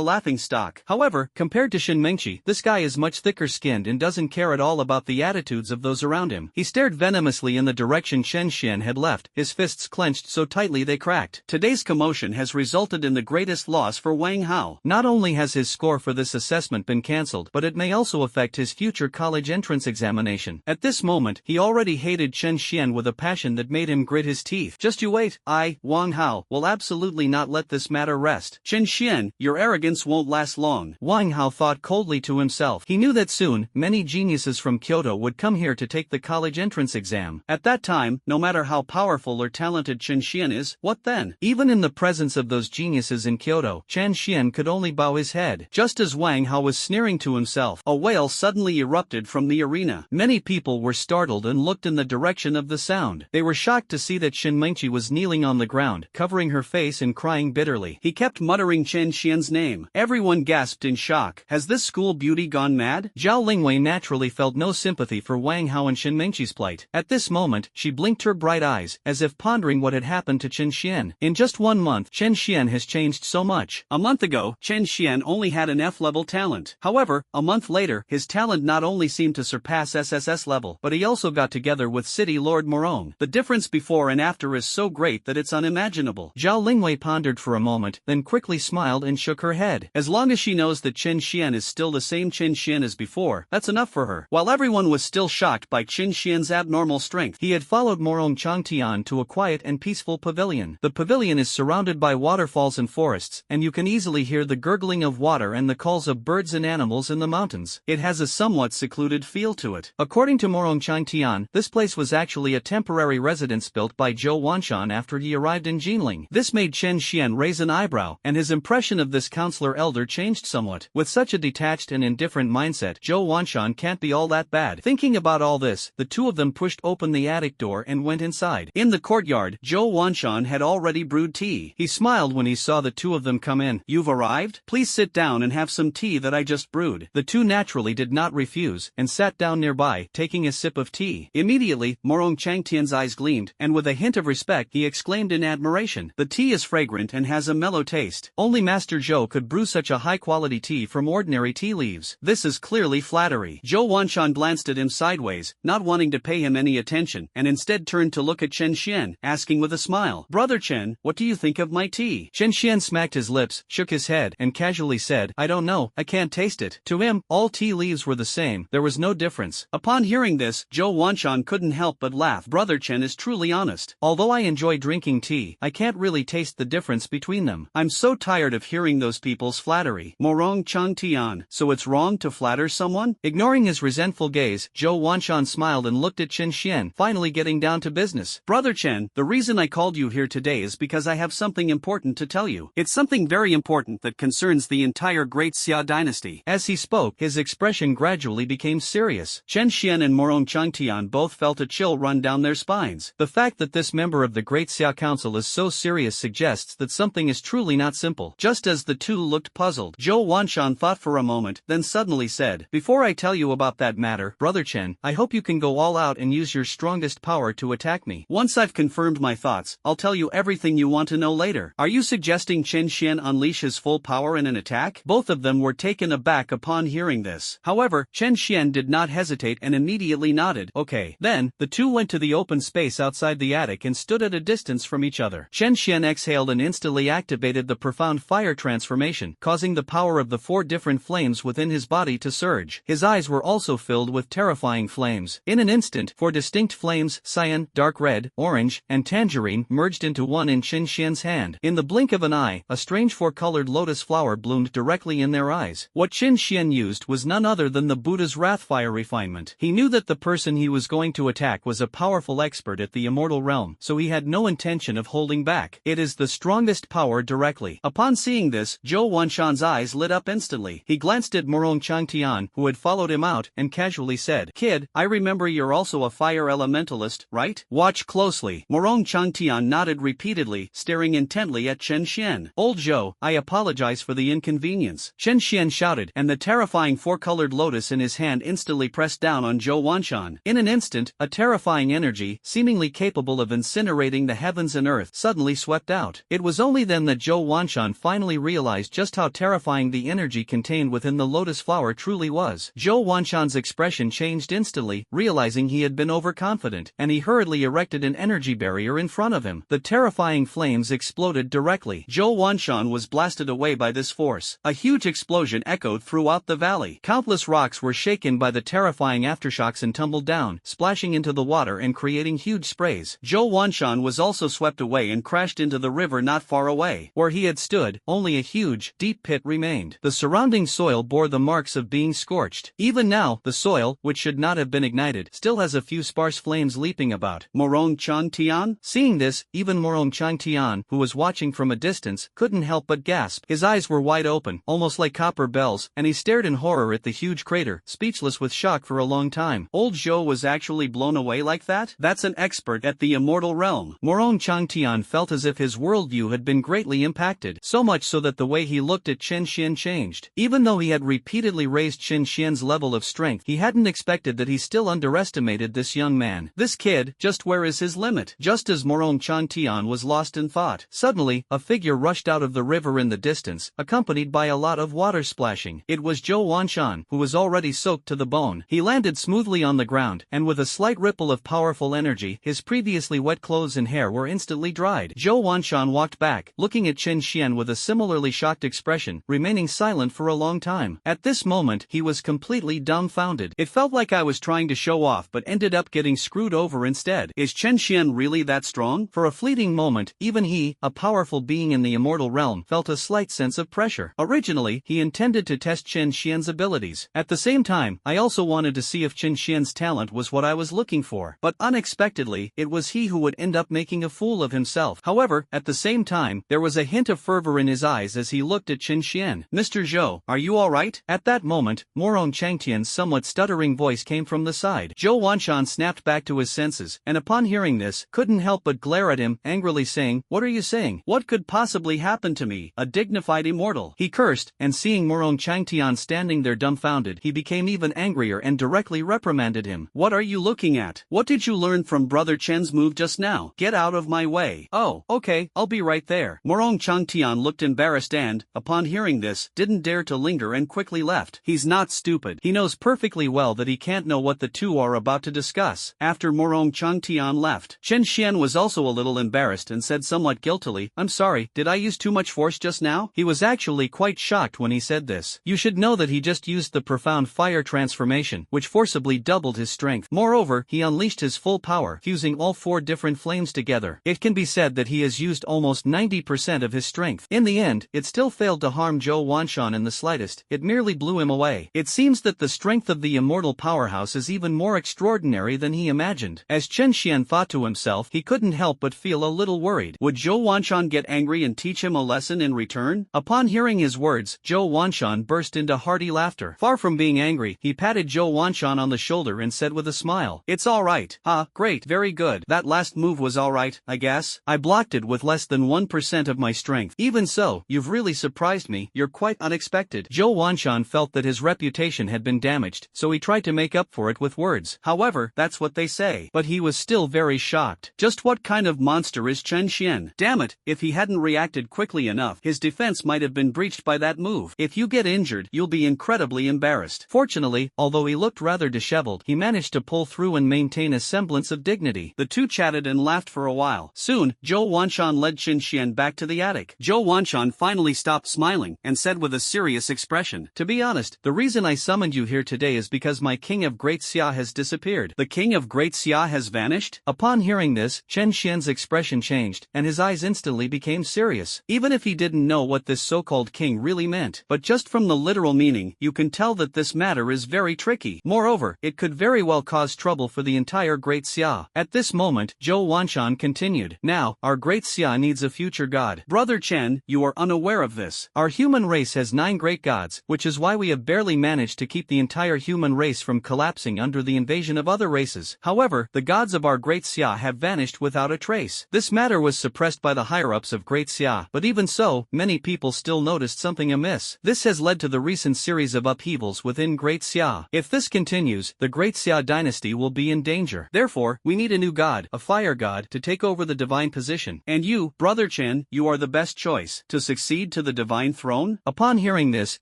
laughingstock. However, compared to Shen Mengqi, this guy is much thicker-skinned and doesn't care at all about the attitudes of those around him. He stared venomously in the direction Shen Xian had left, his fists clenched so tightly they cracked. Today's commotion has resulted in the greatest loss for Wang Hao. Not only has his score for this assessment been cancelled, but it may also affect his future college entrance examination. At this moment, he already hated Shen Xian with a passion that made him grit his teeth. Just you wait, I, Wang Hao, will absolutely not let this matter rest. Shen Xian, your arrogance won't last long. Wang Hao thought coldly to himself. He knew that soon, many geniuses from Kyoto would come here to take the college entrance exam. At that time, no matter how powerful or talented Shen Xian is, what then? Even in the presence of those geniuses in Kyoto, Shen Xian could only bow his head. Just as Wang Hao was sneering to himself, a wail suddenly erupted from the arena. Many people were startled and looked in the direction of the sound. They were shocked to see that Shen Mengqi was kneeling on the ground, covering her face and crying bitterly. He kept muttering Shen Xian's name. Everyone gasped in shock. Has this school beauty gone mad? Zhao Lingwei naturally felt no sympathy for Wang Hao and Shen Mengqi's plight. At this moment, she blinked her bright eyes, as if pondering what had happened to Shen Xian. In just 1 month, Shen Xian has changed so much. A month ago, Shen Xian only had an F-level talent. However, a month later, his talent not only seemed to surpass SSS level, but he also got together with City Lord Morong. The difference before and after is so great that it's unimaginable. Zhao Lingwei pondered for a moment, then quickly smiled and shook her head. As long as she knows that Shen Xian is still the same Shen Xian as before, that's enough for her. While everyone was still shocked by Shen Xian's abnormal strength, he had followed Morong Changtian to a quiet and peaceful pavilion. The pavilion is surrounded by waterfalls and forests, and you can easily hear the gurgling of water and the calls of birds and animals in the mountains. It has a somewhat secluded feel to it. According to Morong Changtian, this place was actually a temporary residence built by Zhou Wanshan after he arrived in Jinling. This made Chen Xian raise an eyebrow, and his impression of this counselor elder changed somewhat. With such a detached and indifferent mindset, Zhou Wanshan can't be all that bad. Thinking about all this, the two of them pushed open the attic door and went inside. In the courtyard, Zhou Wanshan had already brewed tea. He smiled when he saw the two of them come in. "You've arrived? Please sit down and have some tea that I just brewed." The two naturally did not refuse, and sat down nearby, taking a sip of tea. Immediately, Morong Changtian's eyes gleamed, and with a hint of respect he exclaimed in admiration, "The tea is fragrant and has a mellow taste. Only Master Zhou could brew such a high-quality tea from ordinary tea leaves. This is clearly flattery." Zhou Wanshan glanced at him sideways, not wanting to pay him any attention, and instead turned to look at Chen Xian, asking with a smile, "Brother Chen, what do you think of my tea?" Chen Xian smacked his lips, shook his head, and casually said, "I don't know, I can't taste it." To him, all tea leaves were the same, there was no difference. Upon hearing this, Zhou Wanshan couldn't help but laugh. Brother Chen is truly honest. Although I enjoy drinking tea, I can't really taste the difference between them. I'm so tired of hearing those people's flattery. Morong Changtian, so it's wrong to flatter someone? Ignoring his resentful gaze, Zhou Wanshan smiled and looked at Chen Xian, finally getting down to business. Brother Chen, the reason I called you here today is because I have something important to tell you. It's something very important that concerns the entire Great Xia dynasty. As he spoke, his expression gradually became serious. Chen Xian and Morong Changtian both felt a chill run down their spines. The fact that this member of the Great Xia Council is so serious suggests that something is truly not simple. Just as the two looked puzzled, Zhou Wanshan thought for a moment, then suddenly said, "Before I tell you about that matter, Brother Chen, I hope you can go all out and use your strongest power to attack me. Once I've confirmed my thoughts, I'll tell you everything you want to know later." Are you suggesting Chen Xian unleash his full power in an attack? Both of them were taken aback upon hearing this. However, Chen Xian did not hesitate and immediately nodded. Okay. Then, the two went to the open space outside the attic and stood at a distance from each other. Chen Xian exhaled and instantly activated the profound fire transformation, causing the power of the 4 different flames within his body to surge. His eyes were also filled with terrifying flames. In an instant, 4 distinct flames, cyan, dark red, orange, and tangerine, merged into one in Chen Xian's hand. In the blink of an eye, a strange 4-colored lotus flower bloomed directly in their eyes. What Chen Xian used was none other than the Buddha's wrath fire refinement. He knew that the person he was going to attack was a powerful expert at the immortal realm, so he had no intention of holding back. It is the strongest power directly. Upon seeing this, Zhou Wanshan's eyes lit up instantly. He glanced at Morong Changtian, who had followed him out, and casually said, "Kid, I remember you're also a fire elementalist, right? Watch closely." Morong Changtian nodded repeatedly, staring intently at Chen Xian. "Old Zhou, I apologize for the inconvenience," Chen Xian shouted, and the terrifying 4-colored lotus in his hand instantly pressed down on Zhou Wanshan. In an instant, a terrifying energy, seemingly capable of incinerating the heavens and earth, suddenly swept out. It was only then that Zhou Wanshan finally realized just how terrifying the energy contained within the lotus flower truly was. Zhou Wanshan's expression changed instantly, realizing he had been overconfident, and he hurriedly erected an energy barrier in front of him. The terrifying flames exploded directly. Zhou Wanshan was blasted away by this force. A huge explosion echoed throughout the valley. Countless rocks were shaken by the terrifying aftershocks and tumbled down, splashing into the water and creating huge sprays. Zhou Wanshan was also swept away and crashed into the river not far away. Where he had stood, only a huge, deep pit remained. The surrounding soil bore the marks of being scorched. Even now, the soil, which should not have been ignited, still has a few sparse flames leaping about. Morong Changtian? Seeing this, even Morong Changtian, who was watching from a distance, couldn't help but gasp. His eyes were wide open, almost like copper bells, and he stared in horror at the huge crater, speechless with shock for a long time. Old Zhou was actually blown away like that? That's an expert at the immortal realm. Morong Changtian felt as if his worldview had been greatly impacted, so much so that the way he looked at Chen Xian changed. Even though he had repeatedly raised Chen Xian's level of strength, he hadn't expected that he still underestimated this young man. This kid, just where is his limit? Just as Morong Changtian was lost in thought, suddenly, a figure rushed out of the river in the distance, accompanied by a lot of water splashing. It was Zhou Wanshan, who was already soaked to the bone. He landed smoothly on the ground, and with a slight ripple of powerful energy, his previously wet clothes and hair were instantly dried. Zhou Wanshan walked back, looking at Chen Xian with a similarly shocked expression, remaining silent for a long time. At this moment, he was completely dumbfounded. It felt like I was trying to show off but ended up getting screwed over instead. Is Chen Xian really that strong? For a fleeting moment, even he, a powerful being in the immortal realm, felt a slight sense of pressure. Originally, he intended to test Chen Xian's abilities. At the same time, time, I also wanted to see if Chen Xian's talent was what I was looking for. But unexpectedly, it was he who would end up making a fool of himself. However, at the same time, there was a hint of fervor in his eyes as he looked at Chen Xian. "Mr. Zhou, are you alright?" At that moment, Morong Changtian's somewhat stuttering voice came from the side. Zhou Wanshan snapped back to his senses, and upon hearing this, couldn't help but glare at him, angrily saying, "What are you saying? What could possibly happen to me, a dignified immortal?" He cursed, and seeing Morong Changtian standing there dumbfounded, he became even angrier and directly reprimanded him. "What are you looking at? What did you learn from Brother Chen's move just now? Get out of my way." "Oh, okay, I'll be right there." Morong Changtian looked embarrassed and, upon hearing this, didn't dare to linger and quickly left. He's not stupid. He knows perfectly well that he can't know what the two are about to discuss. After Morong Changtian left, Chen Xian was also a little embarrassed and said somewhat guiltily, "I'm sorry, did I use too much force just now?" He was actually quite shocked when he said this. You should know that he just used the profound fire transformation, which forcibly doubled his strength. Moreover, he unleashed his full power, fusing all 4 different flames together. It can be said that he has used almost 90% of his strength. In the end, it still failed to harm Zhou Wanshan in the slightest, it merely blew him away. It seems that the strength of the immortal powerhouse is even more extraordinary than he imagined. As Chen Xian thought to himself, he couldn't help but feel a little worried. Would Zhou Wanshan get angry and teach him a lesson in return? Upon hearing his words, Zhou Wanshan burst into hearty laughter. Far from being angry, he patted Zhou Wanshan on the shoulder and said with a smile, "It's alright. Great, very good. That last move was alright, I guess. I blocked it with less than 1% of my strength. Even so, you've really surprised me, you're quite unexpected." Zhou Wanshan felt that his reputation had been damaged, so he tried to make up for it with words. However, that's what they say. But he was still very shocked. Just what kind of monster is Chen Xian? Damn it, if he hadn't reacted quickly enough, his defense might have been breached by that move. If you get injured, you'll be incredibly embarrassed. Fortunately, although he looked rather disheveled, he managed to pull through and maintain a semblance of dignity. The two chatted and laughed for a while. Soon, Zhou Wanshan led Chen Xian back to the attic. Zhou Wanshan finally stopped smiling and said with a serious expression, "To be honest, the reason I summoned you here today is because my king of Great Xia has disappeared." "The king of Great Xia has vanished?" Upon hearing this, Chen Xian's expression changed, and his eyes instantly became serious. Even if he didn't know what this so-called king really meant, but just from the literal meaning, you can tell that this matter is very tricky. Moreover, it could very well cause trouble for the entire Great Xia. At this moment, Zhou Wanshan continued, "Now, our Great Xia needs a future god. Brother Chen, you are unaware of this. Our human race has 9 great gods, which is why we have barely managed to keep the entire human race from collapsing under the invasion of other races. However, the gods of our Great Xia have vanished without a trace." This matter was suppressed by the higher-ups of Great Xia, but even so, many people still noticed something amiss. This has led to the recent series of upheavals within Great Xia. If this continues, the Great Xia dynasty will be in danger. Therefore, we need a new god, a fire god, to take over the divine position. And you, Brother Chen, you are the best choice to succeed to the divine throne. Upon hearing this,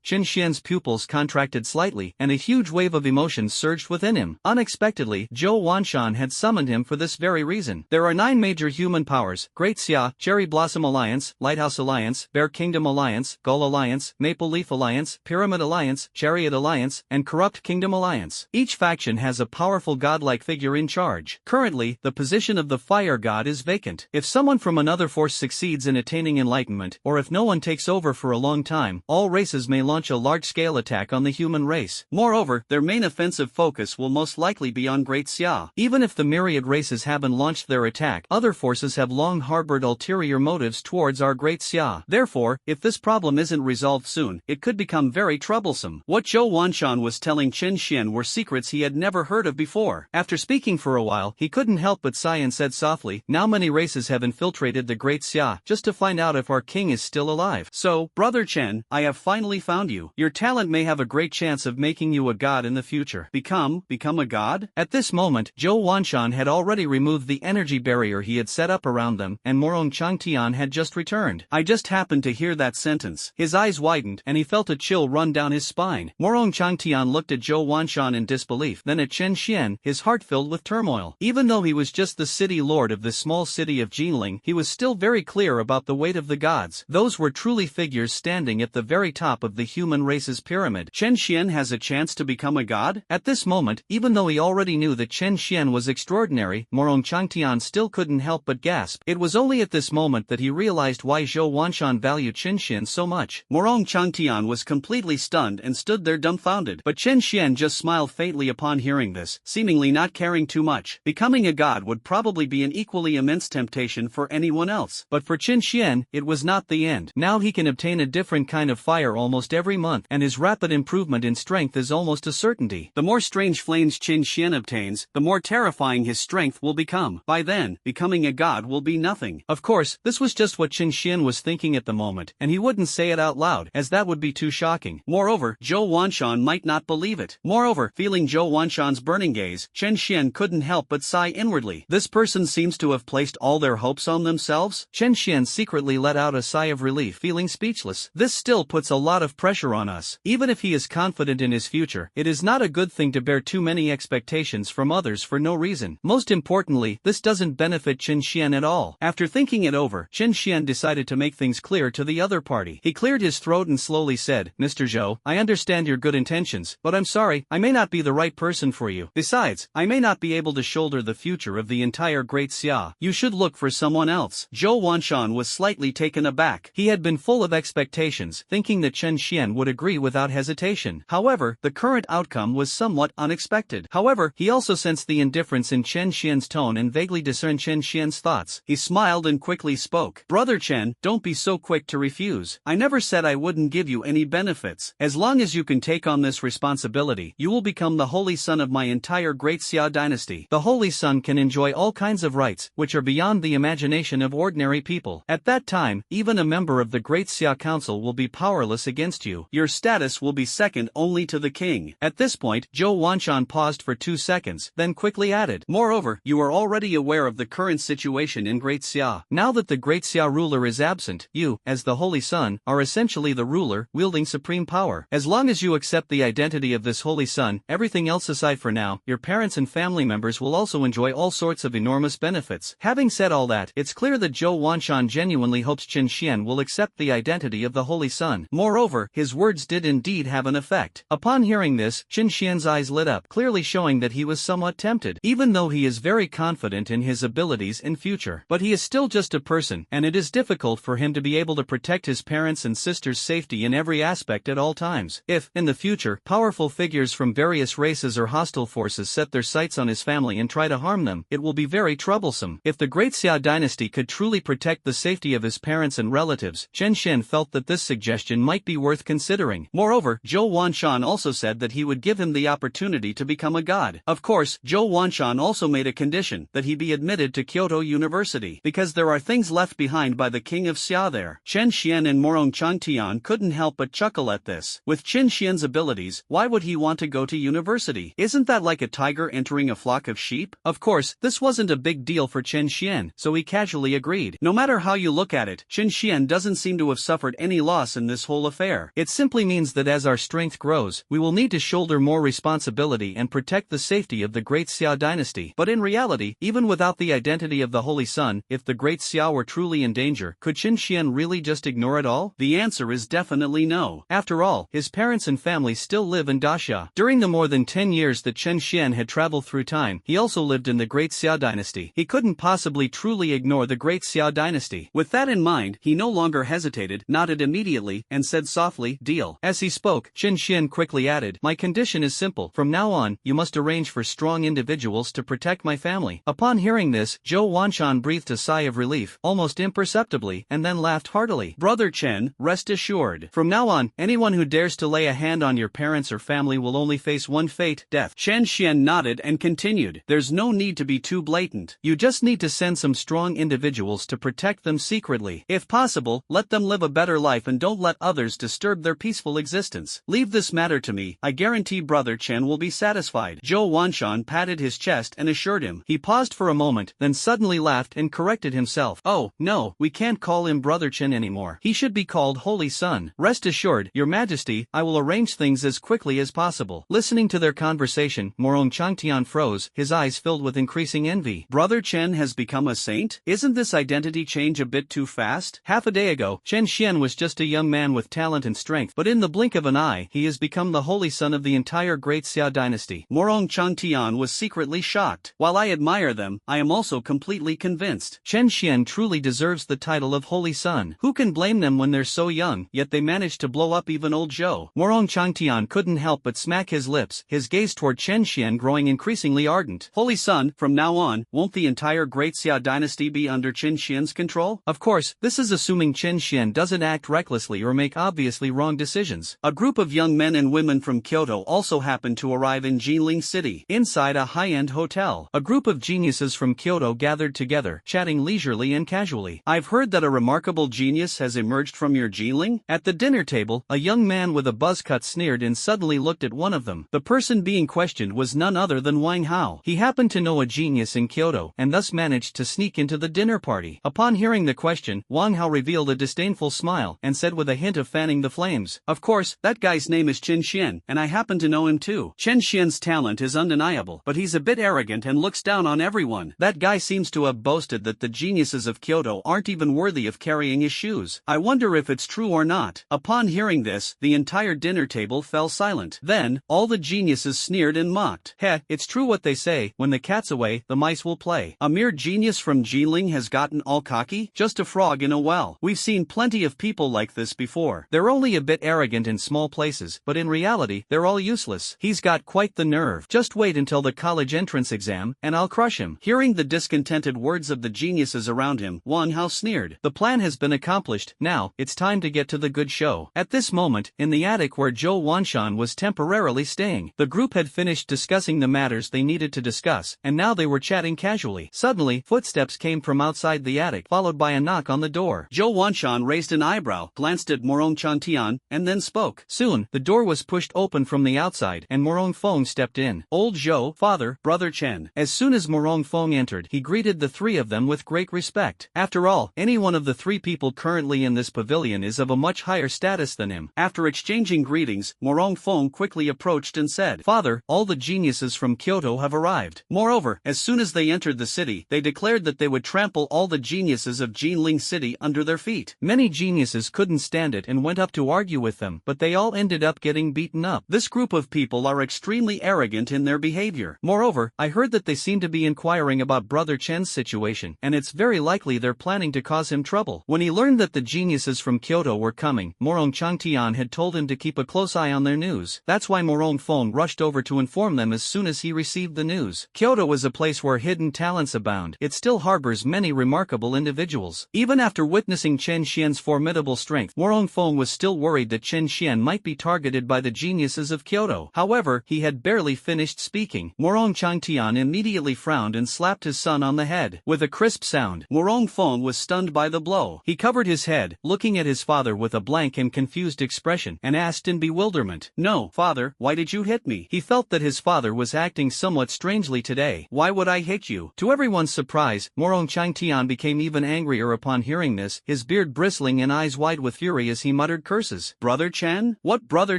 Chen Xian's pupils contracted slightly, and a huge wave of emotions surged within him. Unexpectedly, Zhou Wanshan had summoned him for this very reason. There are 9 major human powers: Great Xia, Cherry Blossom Alliance, Lighthouse Alliance, Bear Kingdom Alliance, Gull Alliance, Maple Leaf Alliance, Pyramid Alliance, Chariot Alliance, and Corrupt Kingdom Alliance. Each faction has a powerful godlike figure in charge. Currently, the position of the fire god is vacant. If someone from another force succeeds in attaining enlightenment, or if no one takes over for a long time, all races may launch a large-scale attack on the human race. Moreover, their main offensive focus will most likely be on Great Xia. Even if the Myriad races haven't launched their attack, other forces have long harbored ulterior motives towards our Great Xia. Therefore, if this problem isn't resolved soon, it could become very troublesome. What Zhou Wanshan was telling Chen Xian were secrets he had never heard of before. After speaking for a while, he couldn't help but sigh and said softly, "Now many races have infiltrated the Great Xia, just to find out if our king is still alive. So, Brother Chen, I have finally found you. Your talent may have a great chance of making you a god in the future." Become a god? At this moment, Zhou Wanshan had already removed the energy barrier he had set up around them, and Morong Changtian had just returned. I just happened to hear that sentence. His eyes widened, and he felt a chill run down his spine. Morong Changtian looked at Zhou Wanshan in disbelief, then at Chen Xian, his heart filled with turmoil. Even though he was just the city lord of this small city of Jinling, he was still very clear about the weight of the gods. Those were truly figures standing at the very top of the human race's pyramid. Chen Xian has a chance to become a god? At this moment, even though he already knew that Chen Xian was extraordinary, Morong Changtian still couldn't help but gasp. It was only at this moment that he realized why Zhou Wanshan valued Chen Xian so much. Morong Changtian was completely stunned and stood there dumbfounded. good. But Chen Xian just smiled faintly upon hearing this, seemingly not caring too much. Becoming a god would probably be an equally immense temptation for anyone else. But for Chen Xian, it was not the end. Now he can obtain a different kind of fire almost every month, and his rapid improvement in strength is almost a certainty. The more strange flames Chen Xian obtains, the more terrifying his strength will become. By then, becoming a god will be nothing. Of course, this was just what Chen Xian was thinking at the moment, and he wouldn't say it out loud, as that would be too shocking. Moreover, Zhou Wanshan might not believe it. Moreover, feeling Zhou Wanshan's burning gaze, Chen Xian couldn't help but sigh inwardly. This person seems to have placed all their hopes on themselves. Chen Xian secretly let out a sigh of relief, feeling speechless. This still puts a lot of pressure on us. Even if he is confident in his future, it is not a good thing to bear too many expectations from others for no reason. Most importantly, this doesn't benefit Chen Xian at all. After thinking it over, Chen Xian decided to make things clear to the other party. He cleared his throat and slowly said, "Mr. Zhou, I understand your good intentions, but I'm sorry, I may not be the right person for you. Besides, I may not be able to shoulder the future of the entire Great Xia. You should look for someone else." Zhou Wanshan was slightly taken aback. He had been full of expectations, thinking that Chen Xian would agree without hesitation. However, the current outcome was somewhat unexpected. However, he also sensed the indifference in Chen Xian's tone and vaguely discerned Chen Xian's thoughts. He smiled and quickly spoke. "Brother Chen, don't be so quick to refuse. I never said I wouldn't give you any benefits. As long as you can take on this responsibility, you will become the holy son of my entire Great Xia dynasty. The holy son can enjoy all kinds of rights, which are beyond the imagination of ordinary people. At that time, even a member of the Great Xia Council will be powerless against you. Your status will be second only to the king." At this point, Zhou Wanshan paused for 2 seconds, then quickly added, "Moreover, you are already aware of the current situation in Great Xia. Now that the Great Xia ruler is absent, you, as the holy son, are essentially the ruler, wielding supreme power. As long as you accept the identity of this holy son, everything else aside for now, your parents and family members will also enjoy all sorts of enormous benefits." Having said all that, it's clear that Zhou Wanshan genuinely hopes Chen Xian will accept the identity of the holy son. Moreover, his words did indeed have an effect. Upon hearing this, Chen Xian's eyes lit up, clearly showing that he was somewhat tempted, even though he is very confident in his abilities in future. But he is still just a person, and it is difficult for him to be able to protect his parents' and sister's safety in every aspect at all times. If, in the future, powerful figures from various races or hostile forces set their sights on his family and try to harm them, it will be very troublesome. If the Great Xia dynasty could truly protect the safety of his parents and relatives, Chen Xian felt that this suggestion might be worth considering. Moreover, Zhou Wanshan also said that he would give him the opportunity to become a god. Of course, Zhou Wanshan also made a condition that he be admitted to Kyoto University, because there are things left behind by the king of Xia there. Chen Xian and Morong Changtian couldn't help but chuckle at this. With Chen Xian's abilities, why would he want to go to university? Isn't that like a tiger entering a flock of sheep? Of course, this wasn't a big deal for Chen Xian, so he casually agreed. No matter how you look at it, Chen Xian doesn't seem to have suffered any loss in this whole affair. It simply means that as our strength grows, we will need to shoulder more responsibility and protect the safety of the Great Xia dynasty. But in reality, even without the identity of the Holy Son, if the Great Xia were truly in danger, could Chen Xian really just ignore it all? The answer is definitely no. After all, his parents and family still live in Daxia. During the more than 10 years that Chen Xian had traveled through time, he also lived in the Great Xia dynasty. He couldn't possibly truly ignore the Great Xia dynasty. With that in mind, he no longer hesitated, nodded immediately, and said softly, "Deal." As he spoke, Chen Xian quickly added, "My condition is simple. From now on, you must arrange for strong individuals to protect my family." Upon hearing this, Zhou Wanshan breathed a sigh of relief, almost imperceptibly, and then laughed heartily. "Brother Chen, rest assured. From now on, anyone who dares to lay a hand on your parents or family will only face one fate, death." Chen Xian nodded and continued, "There's no need to be too blatant. You just need to send some strong individuals to protect them secretly. If possible, let them live a better life and don't let others disturb their peaceful existence. Leave this matter to me. I guarantee Brother Chen will be satisfied." Zhou Wanshan patted his chest and assured him. He paused for a moment, then suddenly laughed and corrected himself. "Oh, no, we can't call him Brother Chen anymore. He should be called Holy Son. Rest assured, Your Majesty, I will arrange things as quickly as possible." Listening to their conversation, Morong Changtian froze, his eyes filled with increasing envy. Brother Chen has become a saint? Isn't this identity change a bit too fast? Half a day ago, Chen Xian was just a young man with talent and strength, but in the blink of an eye, he has become the holy son of the entire Great Xia dynasty. Morong Changtian was secretly shocked. While I admire them, I am also completely convinced. Chen Xian truly deserves the title of holy son. Who can blame them when they're so young, yet they managed to blow up even old Zhou? Morong Changtian couldn't help but smack his lips, his gaze toward Chen Xian growing increasingly ardent. Holy son, from now on, won't the entire Great Xia dynasty be under Chen Xian's control? Of course, this is assuming Chen Xian doesn't act recklessly or make obviously wrong decisions. A group of young men and women from Kyoto also happened to arrive in Jinling City. Inside a high-end hotel, a group of geniuses from Kyoto gathered together, chatting leisurely and casually. I've heard that a remarkable genius has emerged from your Jinling? At the dinner table, a young man with a buzz cut sneered and suddenly looked at one of them. The person being questioned was none other than Wang Hao. He happened to know a genius in Kyoto, and thus managed to sneak into the dinner party. Upon hearing the question, Wang Hao revealed a disdainful smile, and said with a hint of fanning the flames, "Of course, that guy's name is Chen Xian, and I happen to know him too. Chen Xian's talent is undeniable, but he's a bit arrogant and looks down on everyone. That guy seems to have boasted that the geniuses of Kyoto aren't even worthy of carrying his shoes. I wonder if it's true or not." Upon hearing this, the entire dinner table fell silent. Then, all the geniuses sneered and mocked. "Heh, it's true what they say, when the cat's away, the mice will play. A mere genius from Jinling has gotten all cocky? Just a frog in a well. We've seen plenty of people like this before. They're only a bit arrogant in small places, but in reality, they're all useless. He's got quite the nerve. Just wait until the college entrance exam, and I'll crush him." Hearing the discontented words of the geniuses around him, Wang Hao sneered. The plan has been accomplished, now, it's time to get to the good show. At this moment, in the attic where Zhou Wanshan was temporarily staying, the group had finished discussing the matters they needed to discuss, and now they were chatting casually. Suddenly, footsteps came from outside the attic, followed by a knock on the door. Zhou Wanshan raised an eyebrow, glanced at Morong Changtian, and then spoke. Soon, the door was pushed open from the outside, and Morong Feng stepped in. "Old Zhou, father, brother Chen." As soon as Morong Feng entered, he greeted the three of them with great respect. After all, any one of the three people currently in this pavilion is of a much higher status than him. After exchanging greetings, Morong Feng quickly approached and said, "Father, all the geniuses from Kyoto have arrived." Moreover, as soon as they entered the city, they declared that they would trample all the geniuses of Jinling City under their feet. Many geniuses couldn't stand it and went up to argue with them, but they all ended up getting beaten up. This group of people are extremely arrogant in their behavior. Moreover, I heard that they seem to be inquiring about Brother Chen's situation, and it's very likely they're planning to cause him trouble. When he learned that the geniuses from Kyoto were coming, Morong Changtian had told him to keep a close eye on their news. That's why Morong Feng rushed over to inform them as soon as he received the news. Kyoto is a place where hidden talents abound. It still harbors many remarkable individuals. Even after witnessing Chen Xian's formidable strength, Morong Feng was still worried that Chen Xian might be targeted by the geniuses of Kyoto. However, he had barely finished speaking. Morong Changtian immediately frowned and slapped his son on the head. With a crisp sound, Morong Feng was stunned by the blow. He covered his head, looking at his father with a blank and confused expression, and asked in bewilderment, "No, father, why did you hit me?" He felt that his father was acting somewhat strangely today. "Why would I hit you?" To everyone's surprise, Morong Changtian became even angrier upon hearing this, his beard bristling and eyes wide with fury as he muttered curses. "Brother Chen? What Brother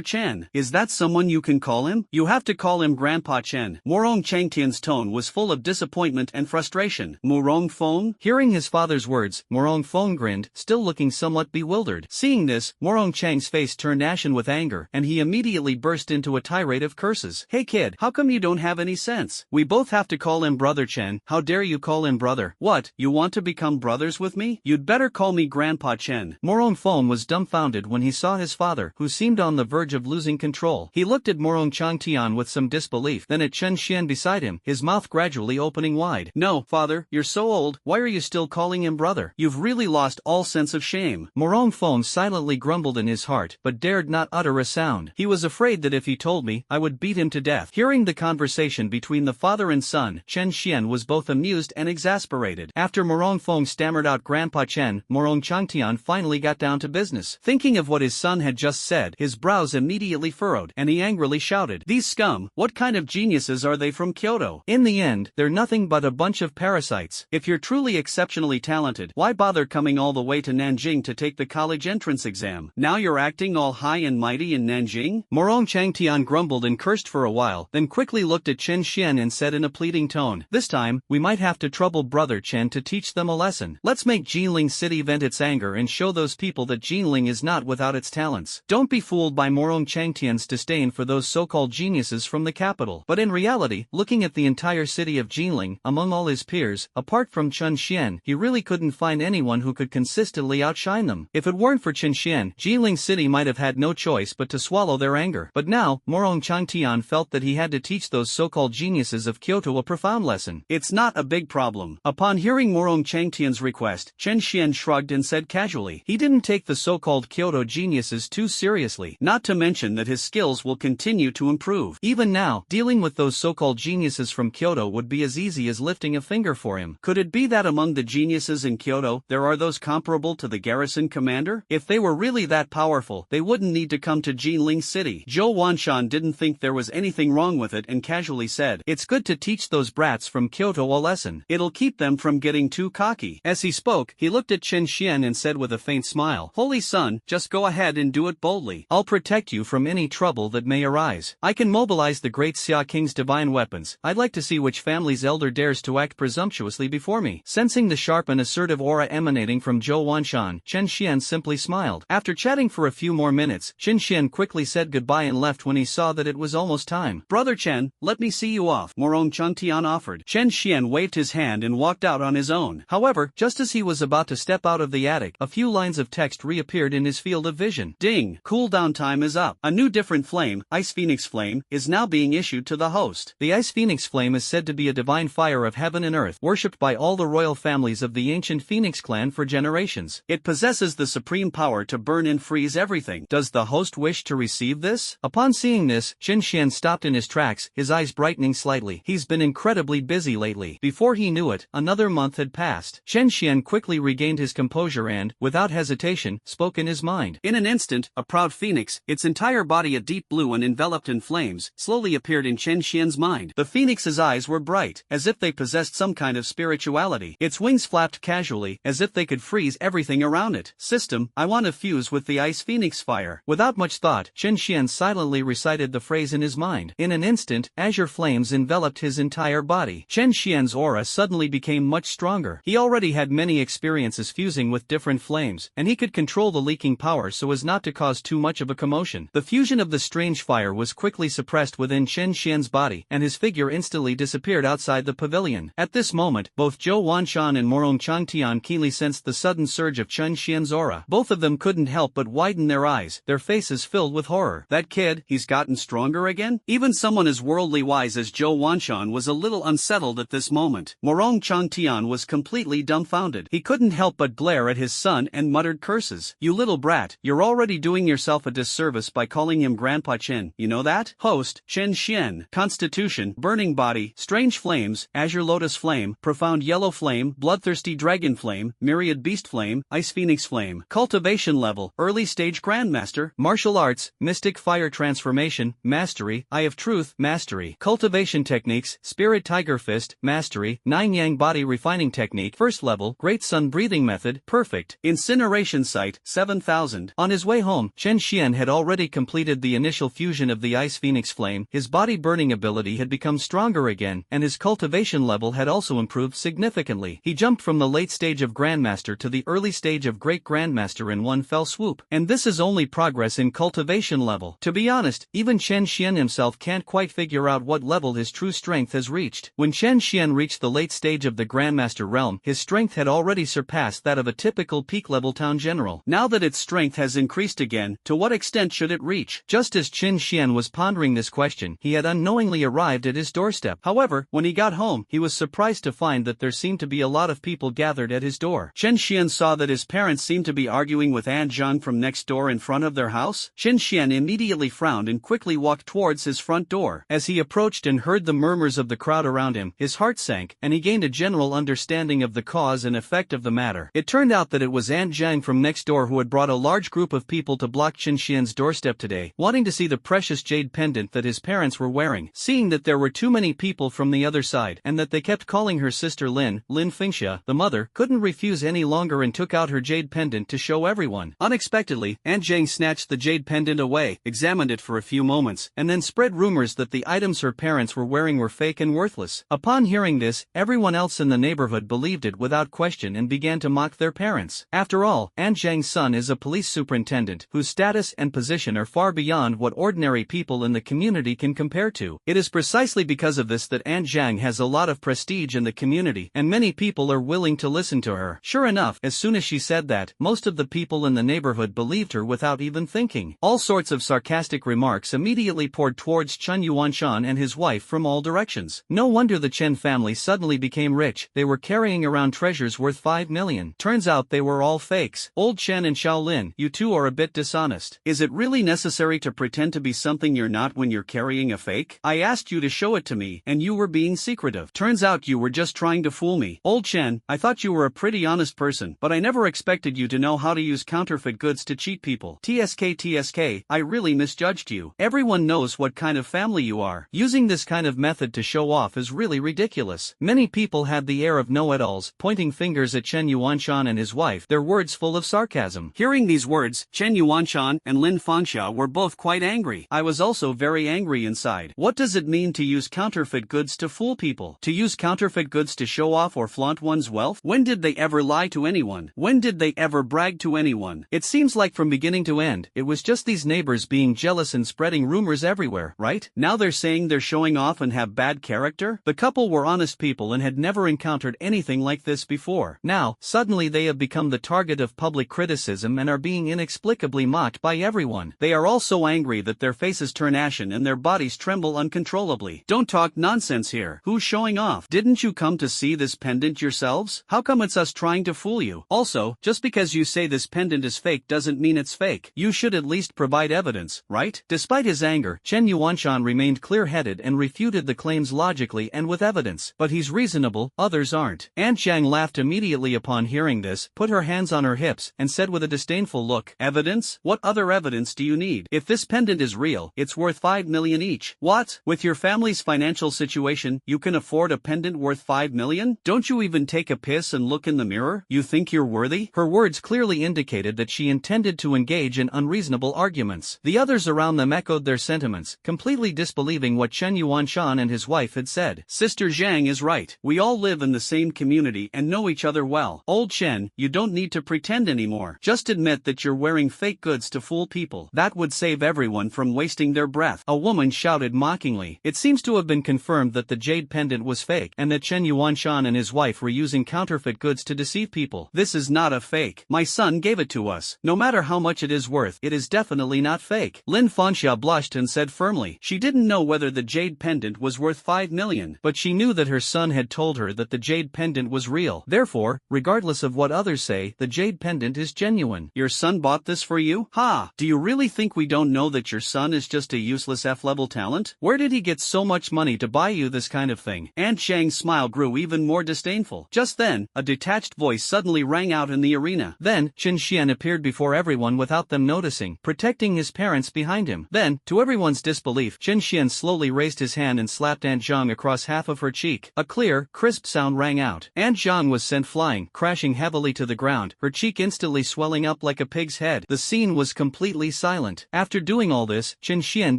Chen? Is that someone you can call him? You have to call him Grandpa Chen." Morong Changtian's tone was full of disappointment and frustration. "Morong Feng?" Hearing his father's words, Morong Feng grinned, still looking somewhat bewildered. Seeing this, Morong Chang's face turned ashen with anger, and he immediately burst into a tirade of curses. "Hey kid, how come you don't have any sense? We both have to call him Brother Chen. How dare you call him brother? What, you want to become brothers with me? You'd better call me Grandpa Chen." Morong Feng was dumbfounded when he saw his father, who seemed on the verge of losing control. He looked at Morong Changtian with some disbelief, then at Chen Xian beside him, his mouth gradually opening wide. "No, father, you're so old, why are you still calling him brother? You've really lost all sense of shame." Morong Feng silently grumbled in his heart, but dared not utter a sound. He was afraid that if he told me, I would beat him to death. Hearing the conversation between the father and son, Chen Xian was both amused and exasperated. After Morong Feng stammered out Grandpa Chen, Morong Changtian finally got down to business. Thinking of what his son had just said, his brows immediately furrowed, and he angrily shouted, "These scum, what kind of geniuses are they from Kyoto? In the end, they're nothing but a bunch of parasites. If you're truly exceptionally talented, why bother coming all the way to Nanjing to take the college entrance exam? Now you're acting all high and mighty in Nanjing?" Morong Changtian grumbled and cursed for a while, then quickly looked at Chen Xian and said in a pleading tone, "This time, we might have to trouble Brother Chen to teach them a lesson. Let's make Jinling City vent its anger and show those people that Jinling is not without its talents. Don't be fooled by Morong Changtian's disdain for those so-called geniuses from the capital." But in reality, looking at the entire city of Jinling, among all his peers, apart from Chen Xian, he really couldn't find anyone who could consistently outshine them. If it weren't for Chen Xian, Jinling City might have had no choice but to swallow their anger. But now, Morong Changtian felt that he had to teach those so-called geniuses of Kyoto a profound lesson. It's not a big problem. Upon hearing Morong Changtian's request, Chen Xian shrugged and said casually. He didn't take the so-called Kyoto geniuses too seriously, not to mention that his skills will continue to improve. Even now, dealing with those so-called geniuses from Kyoto would be as easy as lifting a finger for him. Could it be that among the geniuses in Kyoto, there are those comparable to the garrison commander? If they were really that powerful, they wouldn't need to come to Jinling City. Zhou Wanshan didn't think there was anything wrong with it and casually said, "It's good to teach those brats from Kyoto a lesson. It'll keep them from getting too cocky." As he spoke, he looked at Chen Xian and said with a faint smile, "Holy son, just go ahead and do it boldly. I'll protect you from any trouble that may arise. I can mobilize the great Xia King's divine weapons. I'd like to see which family's elder dares to act presumptuously before me." Sensing the sharp and assertive aura emanating from Zhou Wanshan, Chen Xian simply smiled. After chatting for a few more minutes, Chen Xian quickly said goodbye and left when he saw that it was almost time. "Brother Chen, let me see you off," Morong Changtian offered. Chen Xian waved his hand and walked out on his own. However, just as he was about to step out of the attic, a few lines of text reappeared in his field of vision. Ding! Cooldown time is up. A new different flame, Ice Phoenix Flame, is now being issued to the host. The Ice Phoenix Flame is said to be a divine fire of heaven and earth, worshipped by all the royal families of the ancient Phoenix clan for generations. It possesses the supreme power to burn and freeze everything. Does the host wish to receive this? Upon seeing this, Chen Xian stopped in his tracks, his eyes brightening slightly. He's been incredibly busy lately. Before he knew it, another month had passed. Chen Xian quickly regained his composure and, without hesitation, spoke in his mind. In an instant, a proud phoenix, its entire body a deep blue and enveloped in flames, slowly appeared in Chen Xian's mind. The phoenix's eyes were bright, as if they possessed some kind of spirituality. Its wings flapped casually, as if they could freeze everything around it. "System, I want to fuse with the Ice Phoenix fire." Without much thought, Chen Xian silently recited the phrase in his mind. In an instant, azure flames enveloped his entire body. Chen Xian's aura suddenly became much stronger. He already had many experiences fusing with different flames, and he could control the leaking power so as not to cause too much of a commotion. The fusion of the strange fire was quickly suppressed within Chen Xian's body, and his figure instantly disappeared outside the pavilion. At this moment, both Zhou Wanshan and Morong Changtian keenly sensed the sudden surge of Chen Xian's aura. Both of them couldn't help but widen their eyes, their faces filled with horror. That kid, he's gotten stronger again? Even someone as worldly wise as Zhou Wanshan was a little unsettled at this moment. Morong Changtian was completely dumbfounded. He couldn't help but glare at his son and muttered curses. "You little brat, you're already doing yourself a disservice by calling him Grandpa Chen, you know that?" Host, Chen Xian. Constitution, Burning Body, Strange Flames, Azure Lotus Flame, Profound Yellow Flame, Bloodthirsty Dragon Flame, Myriad Beast Flame, Ice Phoenix Flame. Cultivation Level, Early Stage Grandmaster. Martial Arts, Mystic Fire Transformation, Mastery, Eye of Truth, Mastery. Cultivation Techniques, Spirit Tiger Fist, Mastery. 9 Yang Body Refining Technique, First Level, Great Sun Breathing Method, Perfect. Incineration Site, 7000. On his way home, Chen Xian had already completed the initial fusion of the Ice Phoenix Flame, his body burning ability had become stronger again, and his cultivation level had also improved significantly. He jumped from the late stage of Grandmaster to the early stage of Great Grandmaster in one fell swoop. And this is only progress in cultivation level. To be honest, even Chen Xian himself can't quite figure out what level his true strength has reached. When Chen Xian reached the late stage of the Grandmaster realm, his strength had already surpassed that of a typical peak-level town general. Now that its strength has increased again, to what extent should it reach? Just as Chen Xian was pondering this question, he had unknowingly arrived at his doorstep. However, when he got home, he was surprised to find that there seemed to be a lot of people gathered at his door. Chen Xian saw that his parents seemed to be arguing with An Zhang from next door in front of their house. Chen Xian immediately frowned and quickly walked towards his front door. As he approached and heard the murmurs of the crowd around him, his heart sank, and he gained a general understanding of the cause and effect of the matter. It turned out that it was An Zhang from next door who had brought a large group of people to block Chen Xian's doorstep today, wanting to see the precious jade pendant that his parents were wearing. Seeing that there were too many people from the other side, and that they kept calling her sister Lin Fingxia, the mother, couldn't refuse any longer and took out her jade pendant to show everyone. Unexpectedly, An Zhang snatched the jade pendant away, examined it for a few moments, and then spread rumors that the items her parents were wearing were fake and worthless. Upon hearing this, everyone else in the neighborhood believed it without question and began to mock their parents. After all, An Zhang's son is a police superintendent, whose status and position are far beyond what ordinary people in the community can compare to. It is precisely because of this that An Zhang has a lot of prestige in the community, and many people are willing to listen to her. Sure enough, as soon as she said that, most of the people in the neighborhood believed her without even thinking. All sorts of sarcastic remarks immediately poured towards Chen Yuanshan and his wife from all directions. No wonder the Chen family suddenly became rich, they were carrying around treasures worth 5 million. Turns out they were all fakes. Old Chen and Shaolin, you two are a bit dishonest. Is it really necessary to pretend to be something you're not when you're carrying a fake? I asked you to show it to me, and you were being secretive. Turns out you were just trying to fool me. Old Chen, I thought you were a pretty honest person, but I never expected you to know how to use counterfeit goods to cheat people. TSK, I really misjudged you. Everyone knows what kind of family you are. Using this kind of method to show off is really ridiculous. Many people had the air of know-it-alls, pointing fingers at Chen Yuanshan and his wife, their words full of sarcasm. Hearing these words, Chen Yuanshan and Lin Fangxia were both quite angry. I was also very angry inside. What does it mean to use counterfeit goods to fool people? To use counterfeit goods to show off or flaunt one's wealth? When did they ever lie to anyone? When did they ever brag to anyone? It seems like from beginning to end, it was just these neighbors being jealous and spreading rumors everywhere, right? Now they're saying they're showing off and have bad character? The couple were honest people and had never encountered anything like this before. Now, suddenly they have become the target of public criticism and are being inexplicably mocked by everyone. They are all so angry that their faces turn ashen and their bodies tremble uncontrollably. Don't talk nonsense here. Who's showing off? Didn't you come to see this pendant yourselves? How come it's us trying to fool you? Also, just because you say this pendant is fake doesn't mean it's fake. You should at least provide evidence, right? Despite his anger, Chen Yuanshan remained clear-headed and refuted the claims logically and with evidence. But he's reasonable, others aren't. Aunt Zhang laughed immediately upon hearing this, put her hands on her hips, and said with a disdainful look, "Evidence? What other evidence do you need? If this pendant is real, it's worth 5 million each." What? With your family's financial situation, you can afford a pendant worth 5 million? Don't you even take a piss and look in the mirror? You think you're worthy? Her words clearly indicated that she intended to engage in unreasonable arguments. The others around them echoed their sentiments, completely disbelieving what Chen Yuanshan and his wife had said. Sister Zhang is right. We all live in the same community and know each other well. Old Chen, you don't need to pretend anymore. Just admit that you're wearing fake goods to fool people. That would save everyone from wasting their breath. A woman shouted mockingly. It seems to have been confirmed that the jade pendant was fake and that Chen Yuanshan and his wife were using counterfeit goods to deceive people. This is not a fake. My son gave it to us. No matter how much it is worth, it is definitely not fake. Lin Fangxia blushed and said firmly. She didn't know whether the jade pendant was worth 5 million, but she knew that her son had told her that the jade pendant was real. Therefore, regardless of what others say, the jade pendant is genuine. Your son bought this for you? Ha! Do you really think we don't know that your son is just a useless F-level talent? Where did he get so much money to buy you this kind of thing? Aunt Zhang's smile grew even more disdainful. Just then, a detached voice suddenly rang out in the arena. Then, Qin Xian appeared before everyone without them noticing, protecting his parents behind him. Then, to everyone's disbelief, Qin Xian slowly raised his hand and slapped Aunt Zhang across half of her cheek. A clear, crisp sound rang out. Aunt Zhang was sent flying, crashing heavily to the ground, her cheek instantly swelling up like a pig's head. The scene was completely silent. After doing all this, Qin Xian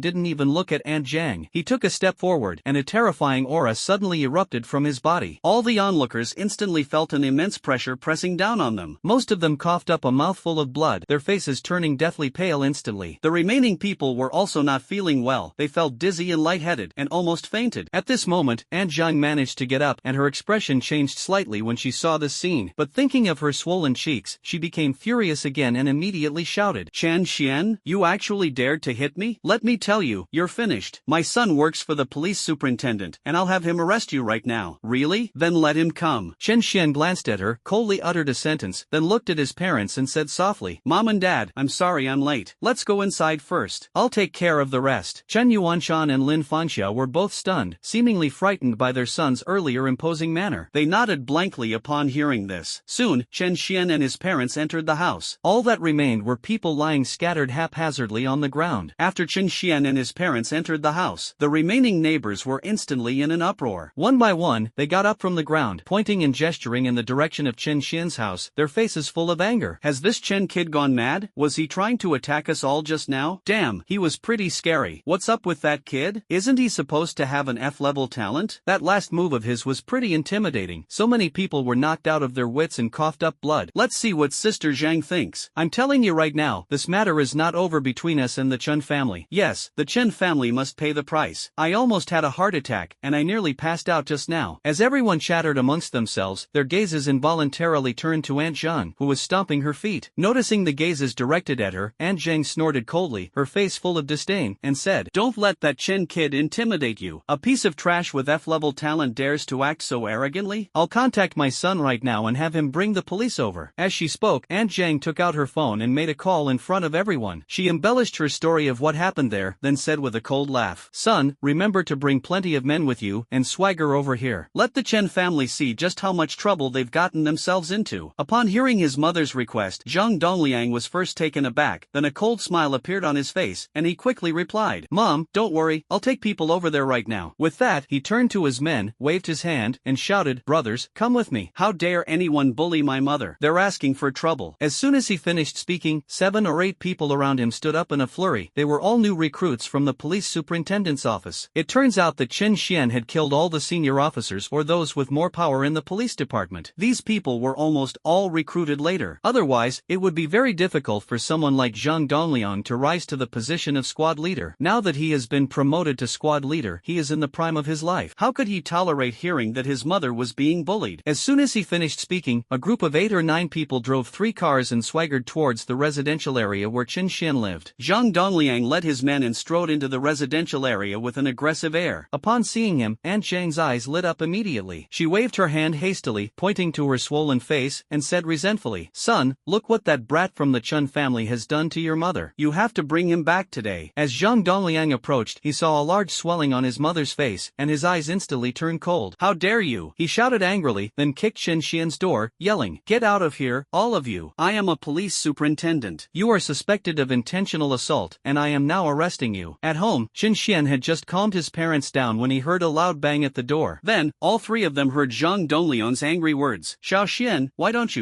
didn't even look at Aunt Zhang. He took a step forward, and a terrifying aura suddenly erupted from his body. All the onlookers instantly felt an immense pressure pressing down on them. Most of them coughed up a mouthful of blood, their faces turning deathly pale instantly. The remaining people were also not feeling well. They felt dizzy and lightheaded, and almost fainted. At this moment, Aunt Zhang managed to get up, and her expression changed slightly when she saw this scene. But thinking of her swollen cheeks, she became furious again and immediately shouted, "Chen Xian, you actually dared to hit me? Let me tell you, you're finished. My son works for the police superintendent, and I'll have him arrest you right now." "Really? Then let him come." Chen Xian glanced at her, coldly uttered a sentence, then looked at his parents and said softly, "Mom and Dad, I'm sorry I'm late. Let's go inside first. I'll take care of the rest." Chen Yuanshan and Lin Fangxia were both stunned, seemingly frightened by their son's earlier imposing manner. They nodded blankly upon hearing this. Soon, Chen Xian and his parents entered the house. All that remained were people lying scattered haphazardly on the ground. After Chen Xian and his parents entered the house, the remaining neighbors were instantly in an uproar. One by one, they got up from the ground, pointing and gesturing in the direction of Chen Xian's house, their faces full of anger. Has this Chen kid gone mad? Was he trying to attack us all just now? Damn, he was pretty scary. What's up with that kid? Isn't he supposed to have an F-level talent? That last move of his was pretty intimidating. So many people were knocked out of their wits and coughed up blood. Let's see what Sister Zhang thinks. I'm telling you right now, this matter is not over between us and the Chen family. Yes, the Chen family must pay the price. I almost had a heart attack, and I nearly passed out just now. As everyone chattered amongst themselves, their gazes involuntarily turned to Aunt Zhang, who was stomping her feet. Noticing the gazes directed at her, Aunt Zhang snorted responded coldly, her face full of disdain, and said, "Don't let that Chen kid intimidate you. A piece of trash with F-level talent dares to act so arrogantly? I'll contact my son right now and have him bring the police over." As she spoke, Aunt Zhang took out her phone and made a call in front of everyone. She embellished her story of what happened there, then said with a cold laugh, "Son, remember to bring plenty of men with you and swagger over here. Let the Chen family see just how much trouble they've gotten themselves into." Upon hearing his mother's request, Zhang Dongliang was first taken aback, then a cold smile appeared on his face, and he quickly replied, "Mom, don't worry, I'll take people over there right now." With that, he turned to his men, waved his hand, and shouted, "Brothers, come with me. How dare anyone bully my mother? They're asking for trouble." As soon as he finished speaking, 7 or 8 people around him stood up in a flurry. They were all new recruits from the police superintendent's office. It turns out that Chen Xian had killed all the senior officers or those with more power in the police department. These people were almost all recruited later. Otherwise, it would be very difficult for someone like Zhang Dongliang to rise to the position of squad leader. Now that he has been promoted to squad leader, he is in the prime of his life. How could he tolerate hearing that his mother was being bullied? As soon as he finished speaking, a group of 8 or 9 people drove 3 cars and swaggered towards the residential area where Chen Xian lived. Zhang Dongliang led his men and strode into the residential area with an aggressive air. Upon seeing him, Aunt Zhang's eyes lit up immediately. She waved her hand hastily, pointing to her swollen face, and said resentfully, "Son, look what that brat from the Chun family has done to your mother. You have to bring him back today." As Zhang Dongliang approached, he saw a large swelling on his mother's face, and his eyes instantly turned cold. "How dare you?" he shouted angrily, then kicked Chen Xian's door, yelling, "Get out of here, all of you. I am a police superintendent. You are suspected of intentional assault, and I am now arresting you." At home, Chen Xian had just calmed his parents down when he heard a loud bang at the door. Then, all 3 of them heard Zhang Dongliang's angry words. "Xiao Xian, why don't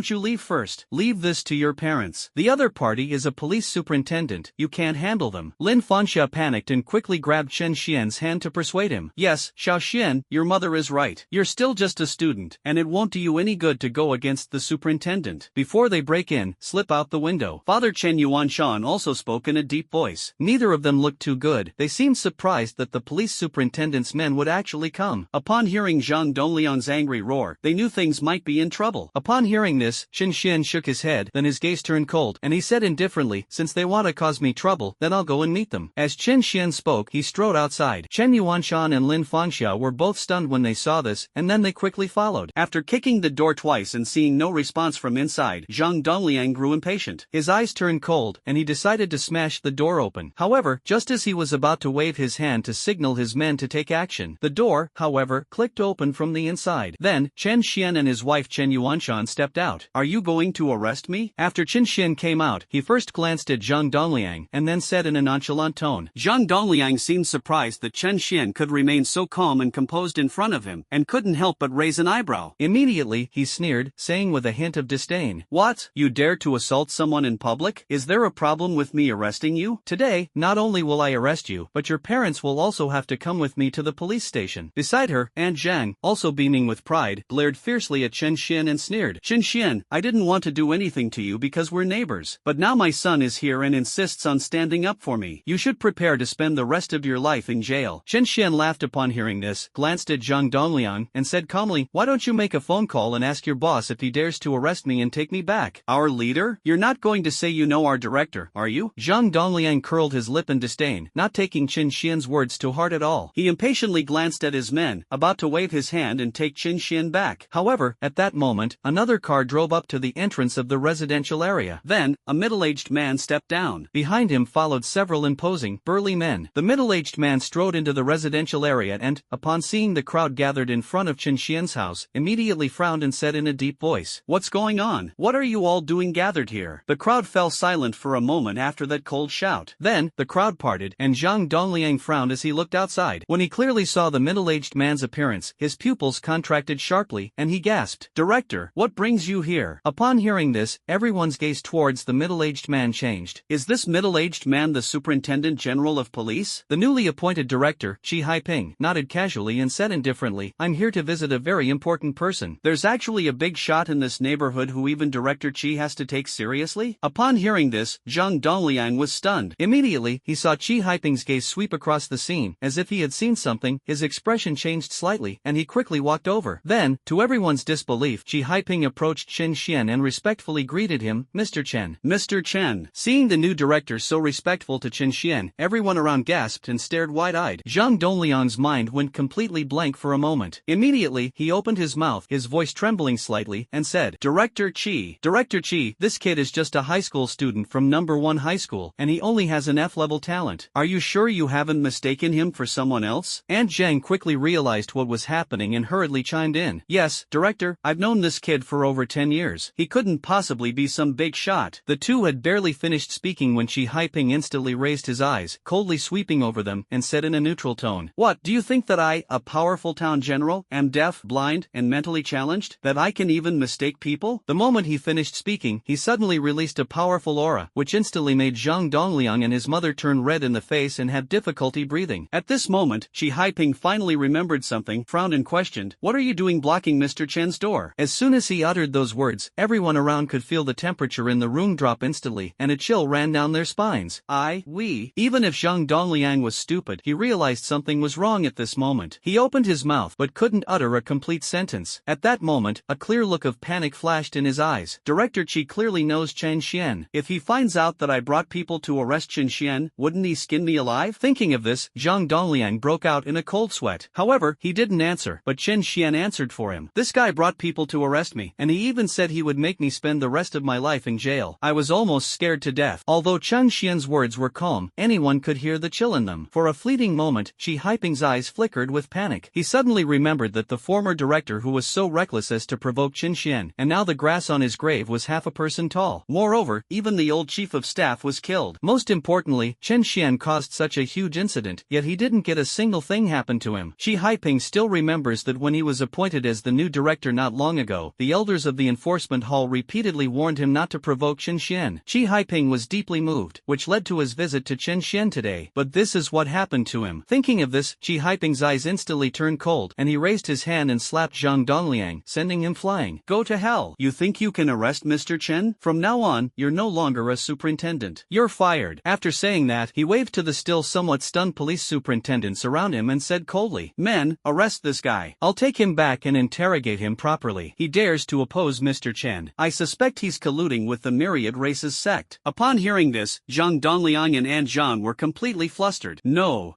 you leave first? Leave this to your parents. The other party is a police superintendent, you can't handle them." Lin Fanxia panicked and quickly grabbed Chen Xian's hand to persuade him. "Yes, Xiao Xian, your mother is right. You're still just a student, and it won't do you any good to go against the superintendent." Before they break in, slip out the window. Father Chen Yuanshan also spoke in a deep voice. Neither of them looked too good. They seemed surprised that the police superintendent's men would actually come. Upon hearing Zhang Dongliang's angry roar, they knew things might be in trouble. Upon hearing this, Chen Xian shook his head, then his gaze turned cold, and he said indifferently, "Since they want to cause me trouble, then I'll go and meet them." As Chen Xian spoke, he strode outside. Chen Yuanshan and Lin Fanxia were both stunned when they saw this, and then they quickly followed. After kicking the door twice and seeing no response from inside, Zhang Dongliang grew impatient. His eyes turned cold, and he decided to smash the door open. However, just as he was about to wave his hand to signal his men to take action, the door, however, clicked open from the inside. Then, Chen Xian and his wife Chen Yuanshan stepped out. "Are you going to arrest me?" After Chen Xian came out, he first glanced at Zhang Dongliang and then said in a nonchalant tone. Zhang Dongliang seemed surprised that Chen Xian could remain so calm and composed in front of him, and couldn't help but raise an eyebrow. Immediately, he sneered, saying with a hint of disdain, "What? You dare to assault someone in public? Is there a problem with me arresting you?" "Today, not only will I arrest you, but your parents will also have to come with me to the police station." Beside her, Aunt Zhang, also beaming with pride, glared fiercely at Chen Xian and sneered. "Chen Xian, I didn't want to do anything to you because we're neighbors, but now my son is here and insists on standing up for me. You should prepare to spend the rest of your life in jail." Chen Xian laughed upon hearing this, glanced at Zhang Dongliang, and said calmly, "Why don't you make a phone call and ask your boss if he dares to arrest me and take me back?" "Our leader? You're not going to say you know our director, are you?" Zhang Dongliang curled his lip in disdain, not taking Chen Xian's words to heart at all. He impatiently glanced at his men, about to wave his hand and take Chen Xian back. However, at that moment, another car drove up to the entrance of the residential area. Then, a middle-aged man stepped down. Behind him followed several imposing, burly men. The middle-aged man strode into the residential area and, upon seeing the crowd gathered in front of Chen Xian's house, immediately frowned and said in a deep voice, "What's going on? What are you all doing gathered here?" The crowd fell silent for a moment after that cold shout. Then, the crowd parted, and Zhang Dongliang frowned as he looked outside. When he clearly saw the middle-aged man's appearance, his pupils contracted sharply, and he gasped, "Director, what brings you here?" Upon hearing this, everyone's gaze towards the middle-aged man changed. "Is this middle-aged man the Superintendent General of Police?" The newly appointed director, Chi Haiping, nodded casually and said indifferently, "I'm here to visit a very important person." "There's actually a big shot in this neighborhood who even Director Chi has to take seriously?" Upon hearing this, Zhang Dongliang was stunned. Immediately, he saw Chi Haiping's gaze sweep across the scene, as if he had seen something. His expression changed slightly, and he quickly walked over. Then, to everyone's disbelief, Chi Haiping approached Chen Xian and respectfully greeted him, "Mr. Chen." "Mr. Chen." Seeing Seeing the new director so respectful to Chen Xian, everyone around gasped and stared wide-eyed. Zhang Dongliang's mind went completely blank for a moment. Immediately, he opened his mouth, his voice trembling slightly, and said, Director Qi, this kid is just a high school student from number 1 high school, and he only has an F-level talent. Are you sure you haven't mistaken him for someone else? Aunt Zhang quickly realized what was happening and hurriedly chimed in. Yes, director, I've known this kid for over 10 years. He couldn't possibly be some big shot. The two had barely finished speaking when Qi Haiping instantly raised his eyes, coldly sweeping over them, and said in a neutral tone, What, do you think that I, a powerful town general, am deaf, blind, and mentally challenged? That I can even mistake people? The moment he finished speaking, he suddenly released a powerful aura, which instantly made Zhang Dongliang and his mother turn red in the face and have difficulty breathing. At this moment, Qi Haiping finally remembered something, frowned and questioned, What are you doing blocking Mr. Chen's door? As soon as he uttered those words, everyone around could feel the temperature in the room drop instantly, and a chill ran down their spines. Even if Zhang Dongliang was stupid, he realized something was wrong at this moment. He opened his mouth but couldn't utter a complete sentence. At that moment, a clear look of panic flashed in his eyes. Director Qi clearly knows Chen Xian. If he finds out that I brought people to arrest Chen Xian, wouldn't he skin me alive? Thinking of this, Zhang Dongliang broke out in a cold sweat. However, he didn't answer, but Chen Xian answered for him. This guy brought people to arrest me, and he even said he would make me spend the rest of my life in jail. I was almost scared to death. Although Chen Xian's words were calm, anyone could hear the chill in them. For a fleeting moment, Qi Haiping's eyes flickered with panic. He suddenly remembered that the former director who was so reckless as to provoke Chen Xian, and now the grass on his grave was half a person tall. Moreover, even the old chief of staff was killed. Most importantly, Chen Xian caused such a huge incident, yet he didn't get a single thing happen to him. Qi Haiping still remembers that when he was appointed as the new director not long ago, the elders of the enforcement hall repeatedly warned him not to provoke Chen Xian. Qi Haiping was deeply moved, which led to his visit to Chen Xian today. But this is what happened to him. Thinking of this, Qi Haiping's eyes instantly turned cold, and he raised his hand and slapped Zhang Dongliang, sending him flying. Go to hell. You think you can arrest Mr. Chen? From now on, you're no longer a superintendent. You're fired. After saying that, he waved to the still somewhat stunned police superintendents around him and said coldly, Men, arrest this guy. I'll take him back and interrogate him properly. He dares to oppose Mr. Chen. I suspect he's colluding with the Myriad races sect. Upon hearing this, Zhang Dongliang and Aunt Zhang were completely flustered. No,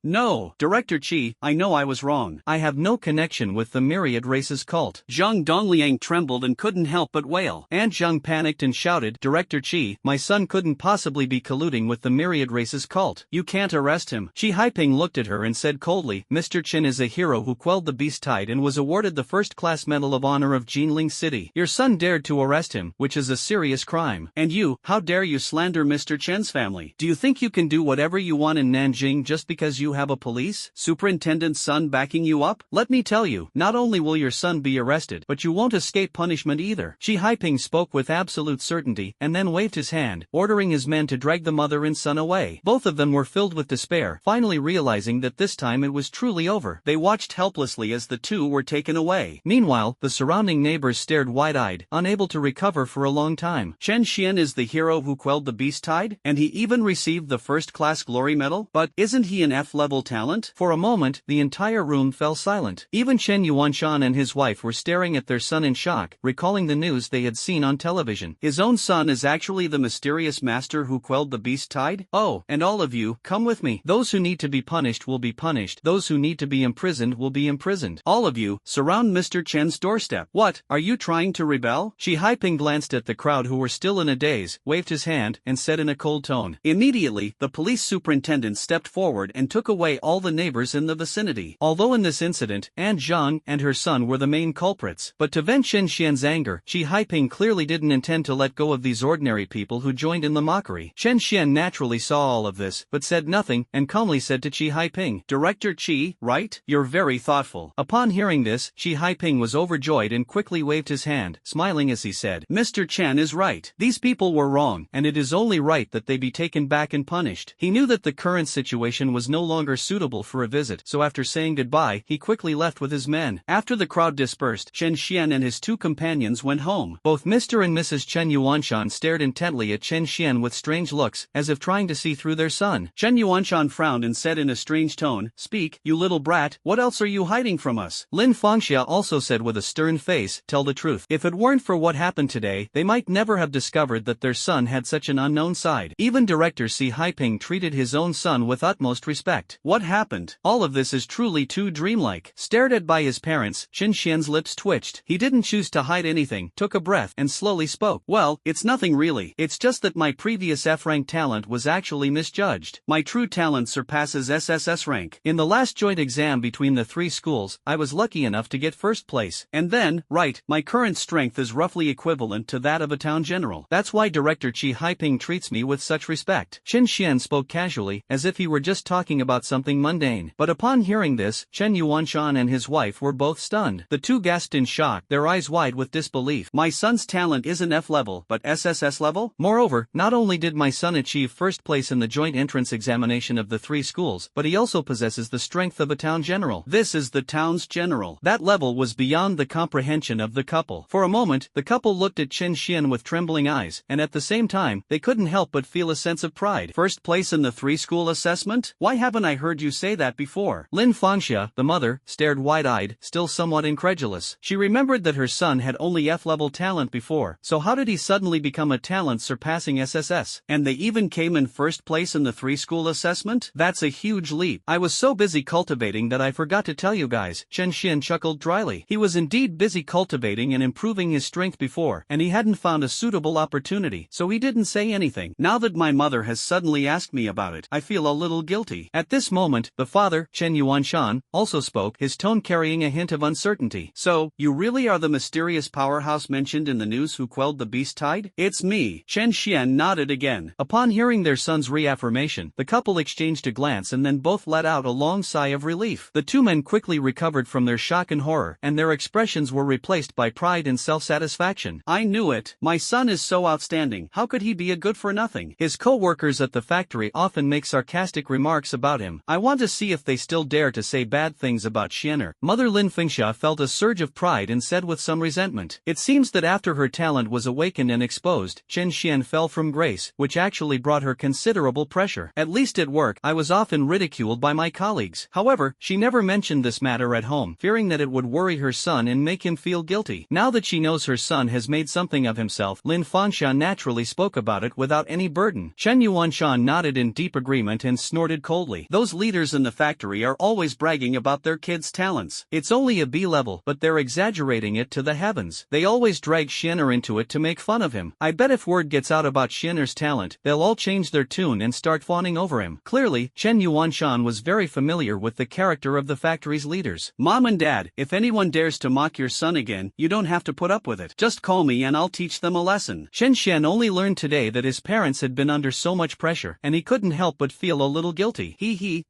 Director Qi, I know I was wrong. I have no connection with the Myriad races cult. Zhang Dongliang trembled and couldn't help but wail. Aunt Zhang panicked and shouted, Director Qi, my son couldn't possibly be colluding with the Myriad races cult. You can't arrest him. Qi Haiping looked at her and said coldly, Mr. Chen is a hero who quelled the beast tide and was awarded the first-class Medal of Honor of Jinling City. Your son dared to arrest him, which is a serious crime. And you, how dare you slander Mr. Chen's family? Do you think you can do whatever you want in Nanjing just because you have a police superintendent's son backing you up? Let me tell you, not only will your son be arrested, but you won't escape punishment either. Qi Haiping spoke with absolute certainty and then waved his hand, ordering his men to drag the mother and son away. Both of them were filled with despair, finally realizing that this time it was truly over. They watched helplessly as the two were taken away. Meanwhile, the surrounding neighbors stared wide-eyed, unable to recover for a long time. Chen Xian is the hero who quelled the beast tide, and he even received the first-class glory medal? But isn't he an F-level talent? For a moment, the entire room fell silent. Even Chen Yuanshan and his wife were staring at their son in shock, recalling the news they had seen on television. His own son is actually the mysterious master who quelled the beast tide? Oh, and all of you, come with me. Those who need to be punished will be punished. Those who need to be imprisoned will be imprisoned. All of you, surround Mr. Chen's doorstep. What, are you trying to rebel? Qi Haiping glanced at the crowd who were still in a daze, waved his hand, and said in a cold tone. Immediately, the police superintendent stepped forward and took away all the neighbors in the vicinity. Although in this incident, Aunt Zhang and her son were the main culprits, but to vent Chen Xian's anger, Qi Haiping clearly didn't intend to let go of these ordinary people who joined in the mockery. Chen Xian naturally saw all of this, but said nothing, and calmly said to Qi Haiping, Director Qi, right? You're very thoughtful. Upon hearing this, Qi Haiping was overjoyed and quickly waved his hand, smiling as he said, Mr. Chen is right. These people were wrong, and it is only right that they be taken back and punished. He knew that the current situation was no longer suitable for a visit, so after saying goodbye, he quickly left with his men. After the crowd dispersed, Chen Xian and his two companions went home. Both Mr. and Mrs. Chen Yuanshan stared intently at Chen Xian with strange looks, as if trying to see through their son. Chen Yuanshan frowned and said in a strange tone, Speak, you little brat, what else are you hiding from us? Lin Fangxia also said with a stern face, Tell the truth. If it weren't for what happened today, they might never have discovered that their son had such an unknown side. Even director Si Haiping treated his own son with utmost respect. What happened? All of this is truly too dreamlike. Stared at by his parents, Chen Xian's lips twitched. He didn't choose to hide anything, took a breath, and slowly spoke. Well, it's nothing really. It's just that my previous F-rank talent was actually misjudged. My true talent surpasses SSS rank. In the last joint exam between the three schools, I was lucky enough to get first place. And then, right, my current strength is roughly equivalent to that of a town general. That's why Director Chi Haiping treats me with such respect. Chen Xian spoke casually, as if he were just talking about something mundane. But upon hearing this, Chen Yuanshan and his wife were both stunned. The two gasped in shock, their eyes wide with disbelief. My son's talent isn't F level, but SSS level? Moreover, not only did my son achieve first place in the joint entrance examination of the three schools, but he also possesses the strength of a town general. This is the town's general. That level was beyond the comprehension of the couple. For a moment, the couple looked at Chen Xian with trembling eyes, and at the same time, they couldn't help but feel a sense of pride. First place in the three-school assessment? Why haven't I heard you say that before? Lin Fangxia, the mother, stared wide-eyed, still somewhat incredulous. She remembered that her son had only F-level talent before, so how did he suddenly become a talent surpassing SSS? And they even came in first place in the three-school assessment? That's a huge leap. I was so busy cultivating that I forgot to tell you guys, Chen Xian chuckled dryly. He was indeed busy cultivating and improving his strength before, and he hadn't found a suitable opportunity, so he didn't say anything. Now that my mother has suddenly asked me about it, I feel a little guilty. At this moment, the father, Chen Yuanshan, also spoke, his tone carrying a hint of uncertainty. So, you really are the mysterious powerhouse mentioned in the news who quelled the beast tide? It's me. Chen Xian nodded again. Upon hearing their son's reaffirmation, the couple exchanged a glance and then both let out a long sigh of relief. The two men quickly recovered from their shock and horror, and their expressions were replaced by pride and self-satisfaction. I knew it. My son is so outstanding. How could he be a good-for-nothing? His co-workers at the factory often make sarcastic remarks about him. I want to see if they still dare to say bad things about Xianer. Mother Lin Fengxia felt a surge of pride and said with some resentment. It seems that after her talent was awakened and exposed, Chen Xian fell from grace, which actually brought her considerable pressure. At least at work, I was often ridiculed by my colleagues. However, she never mentioned this matter at home, fearing that it would worry her son and make him feel guilty. Now that she knows her son has made something of himself, Lin Fangxia naturally spoke about it without any burden. Chen Yuanshan nodded in deep agreement and snorted coldly. Those leaders in the factory are always bragging about their kids' talents. It's only a B level, but they're exaggerating it to the heavens. They always drag Xianer into it to make fun of him. I bet if word gets out about Xianer's talent, they'll all change their tune and start fawning over him. Clearly, Chen Yuanshan was very familiar with the character of the factory's leaders. Mom and Dad, if anyone dares to mock your son again, you don't have to put up with it. Just call me and I'll teach them a lesson. Chen Xian only learned today that his parents had been under so much pressure, and he couldn't help but feel a little guilty.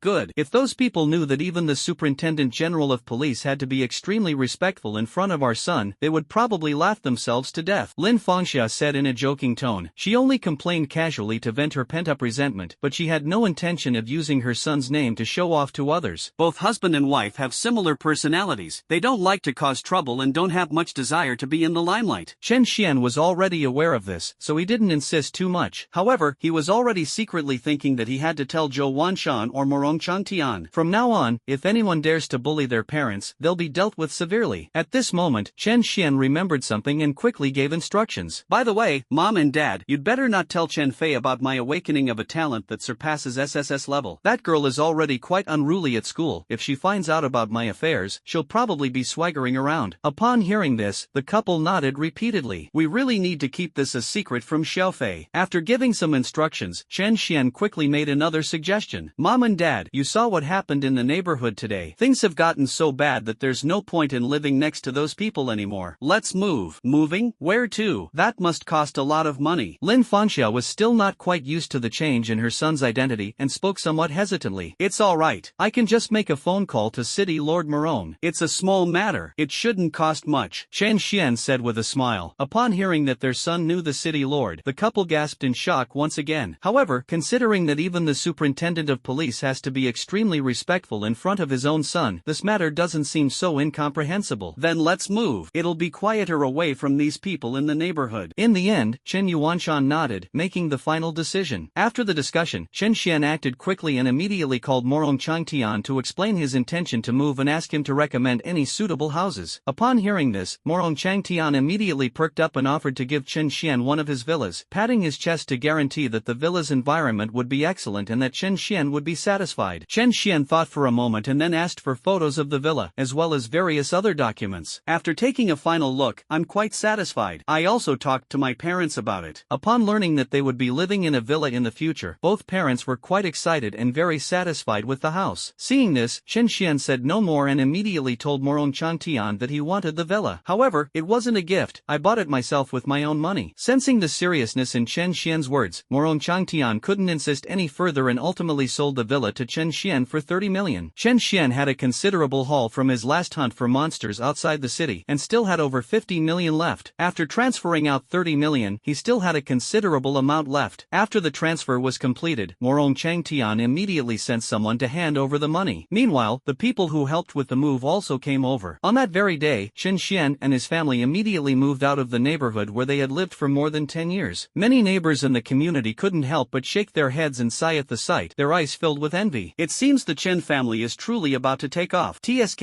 Good. If those people knew that even the Superintendent General of Police had to be extremely respectful in front of our son, they would probably laugh themselves to death. Lin Fangxia said in a joking tone. She only complained casually to vent her pent-up resentment, but she had no intention of using her son's name to show off to others. Both husband and wife have similar personalities. They don't like to cause trouble and don't have much desire to be in the limelight. Chen Xian was already aware of this, so he didn't insist too much. However, he was already secretly thinking that he had to tell Zhou Wanshan or Morong Changtian. From now on, if anyone dares to bully their parents, they'll be dealt with severely. At this moment, Chen Xian remembered something and quickly gave instructions. By the way, Mom and Dad, you'd better not tell Chen Fei about my awakening of a talent that surpasses SSS level. That girl is already quite unruly at school. If she finds out about my affairs, she'll probably be swaggering around. Upon hearing this, the couple nodded repeatedly. We really need to keep this a secret from Xiaofei. After giving some instructions, Chen Xian quickly made another suggestion. Mom and Dad, you saw what happened in the neighborhood today. Things have gotten so bad that there's no point in living next to those people anymore. Let's move. Moving? Where to? That must cost a lot of money. Lin Fangxia was still not quite used to the change in her son's identity and spoke somewhat hesitantly. It's alright. I can just make a phone call to City Lord Morone. It's a small matter. It shouldn't cost much. Chen Xian said with a smile. Upon hearing that their son knew the city lord, the couple gasped in shock once again. However, considering that even the superintendent of police has to be extremely respectful in front of his own son, this matter doesn't seem so incomprehensible. Then let's move. It'll be quieter away from these people in the neighborhood. In the end, Chen Yuanshan nodded, making the final decision. After the discussion, Chen Xian acted quickly and immediately called Morong Changtian to explain his intention to move and ask him to recommend any suitable houses. Upon hearing this, Morong Changtian immediately perked up and offered to give Chen Xian one of his villas. Patting his his chest to guarantee that the villa's environment would be excellent and that Chen Xian would be satisfied. Chen Xian thought for a moment and then asked for photos of the villa, as well as various other documents. After taking a final look, I'm quite satisfied. I also talked to my parents about it. Upon learning that they would be living in a villa in the future, both parents were quite excited and very satisfied with the house. Seeing this, Chen Xian said no more and immediately told Morong Changtian that he wanted the villa. However, it wasn't a gift, I bought it myself with my own money. Sensing the seriousness in Chen Xian's words, Morong Changtian couldn't insist any further and ultimately sold the villa to Chen Xian for 30 million. Chen Xian had a considerable haul from his last hunt for monsters outside the city and still had over 50 million left. After transferring out 30 million, he still had a considerable amount left. After the transfer was completed, Morong Changtian immediately sent someone to hand over the money. Meanwhile, the people who helped with the move also came over. On that very day, Chen Xian and his family immediately moved out of the neighborhood where they had lived for more than 10 years. Many neighbors in the community couldn't help but shake their heads and sigh at the sight, their eyes filled with envy. It seems the Chen family is truly about to take off. TSK,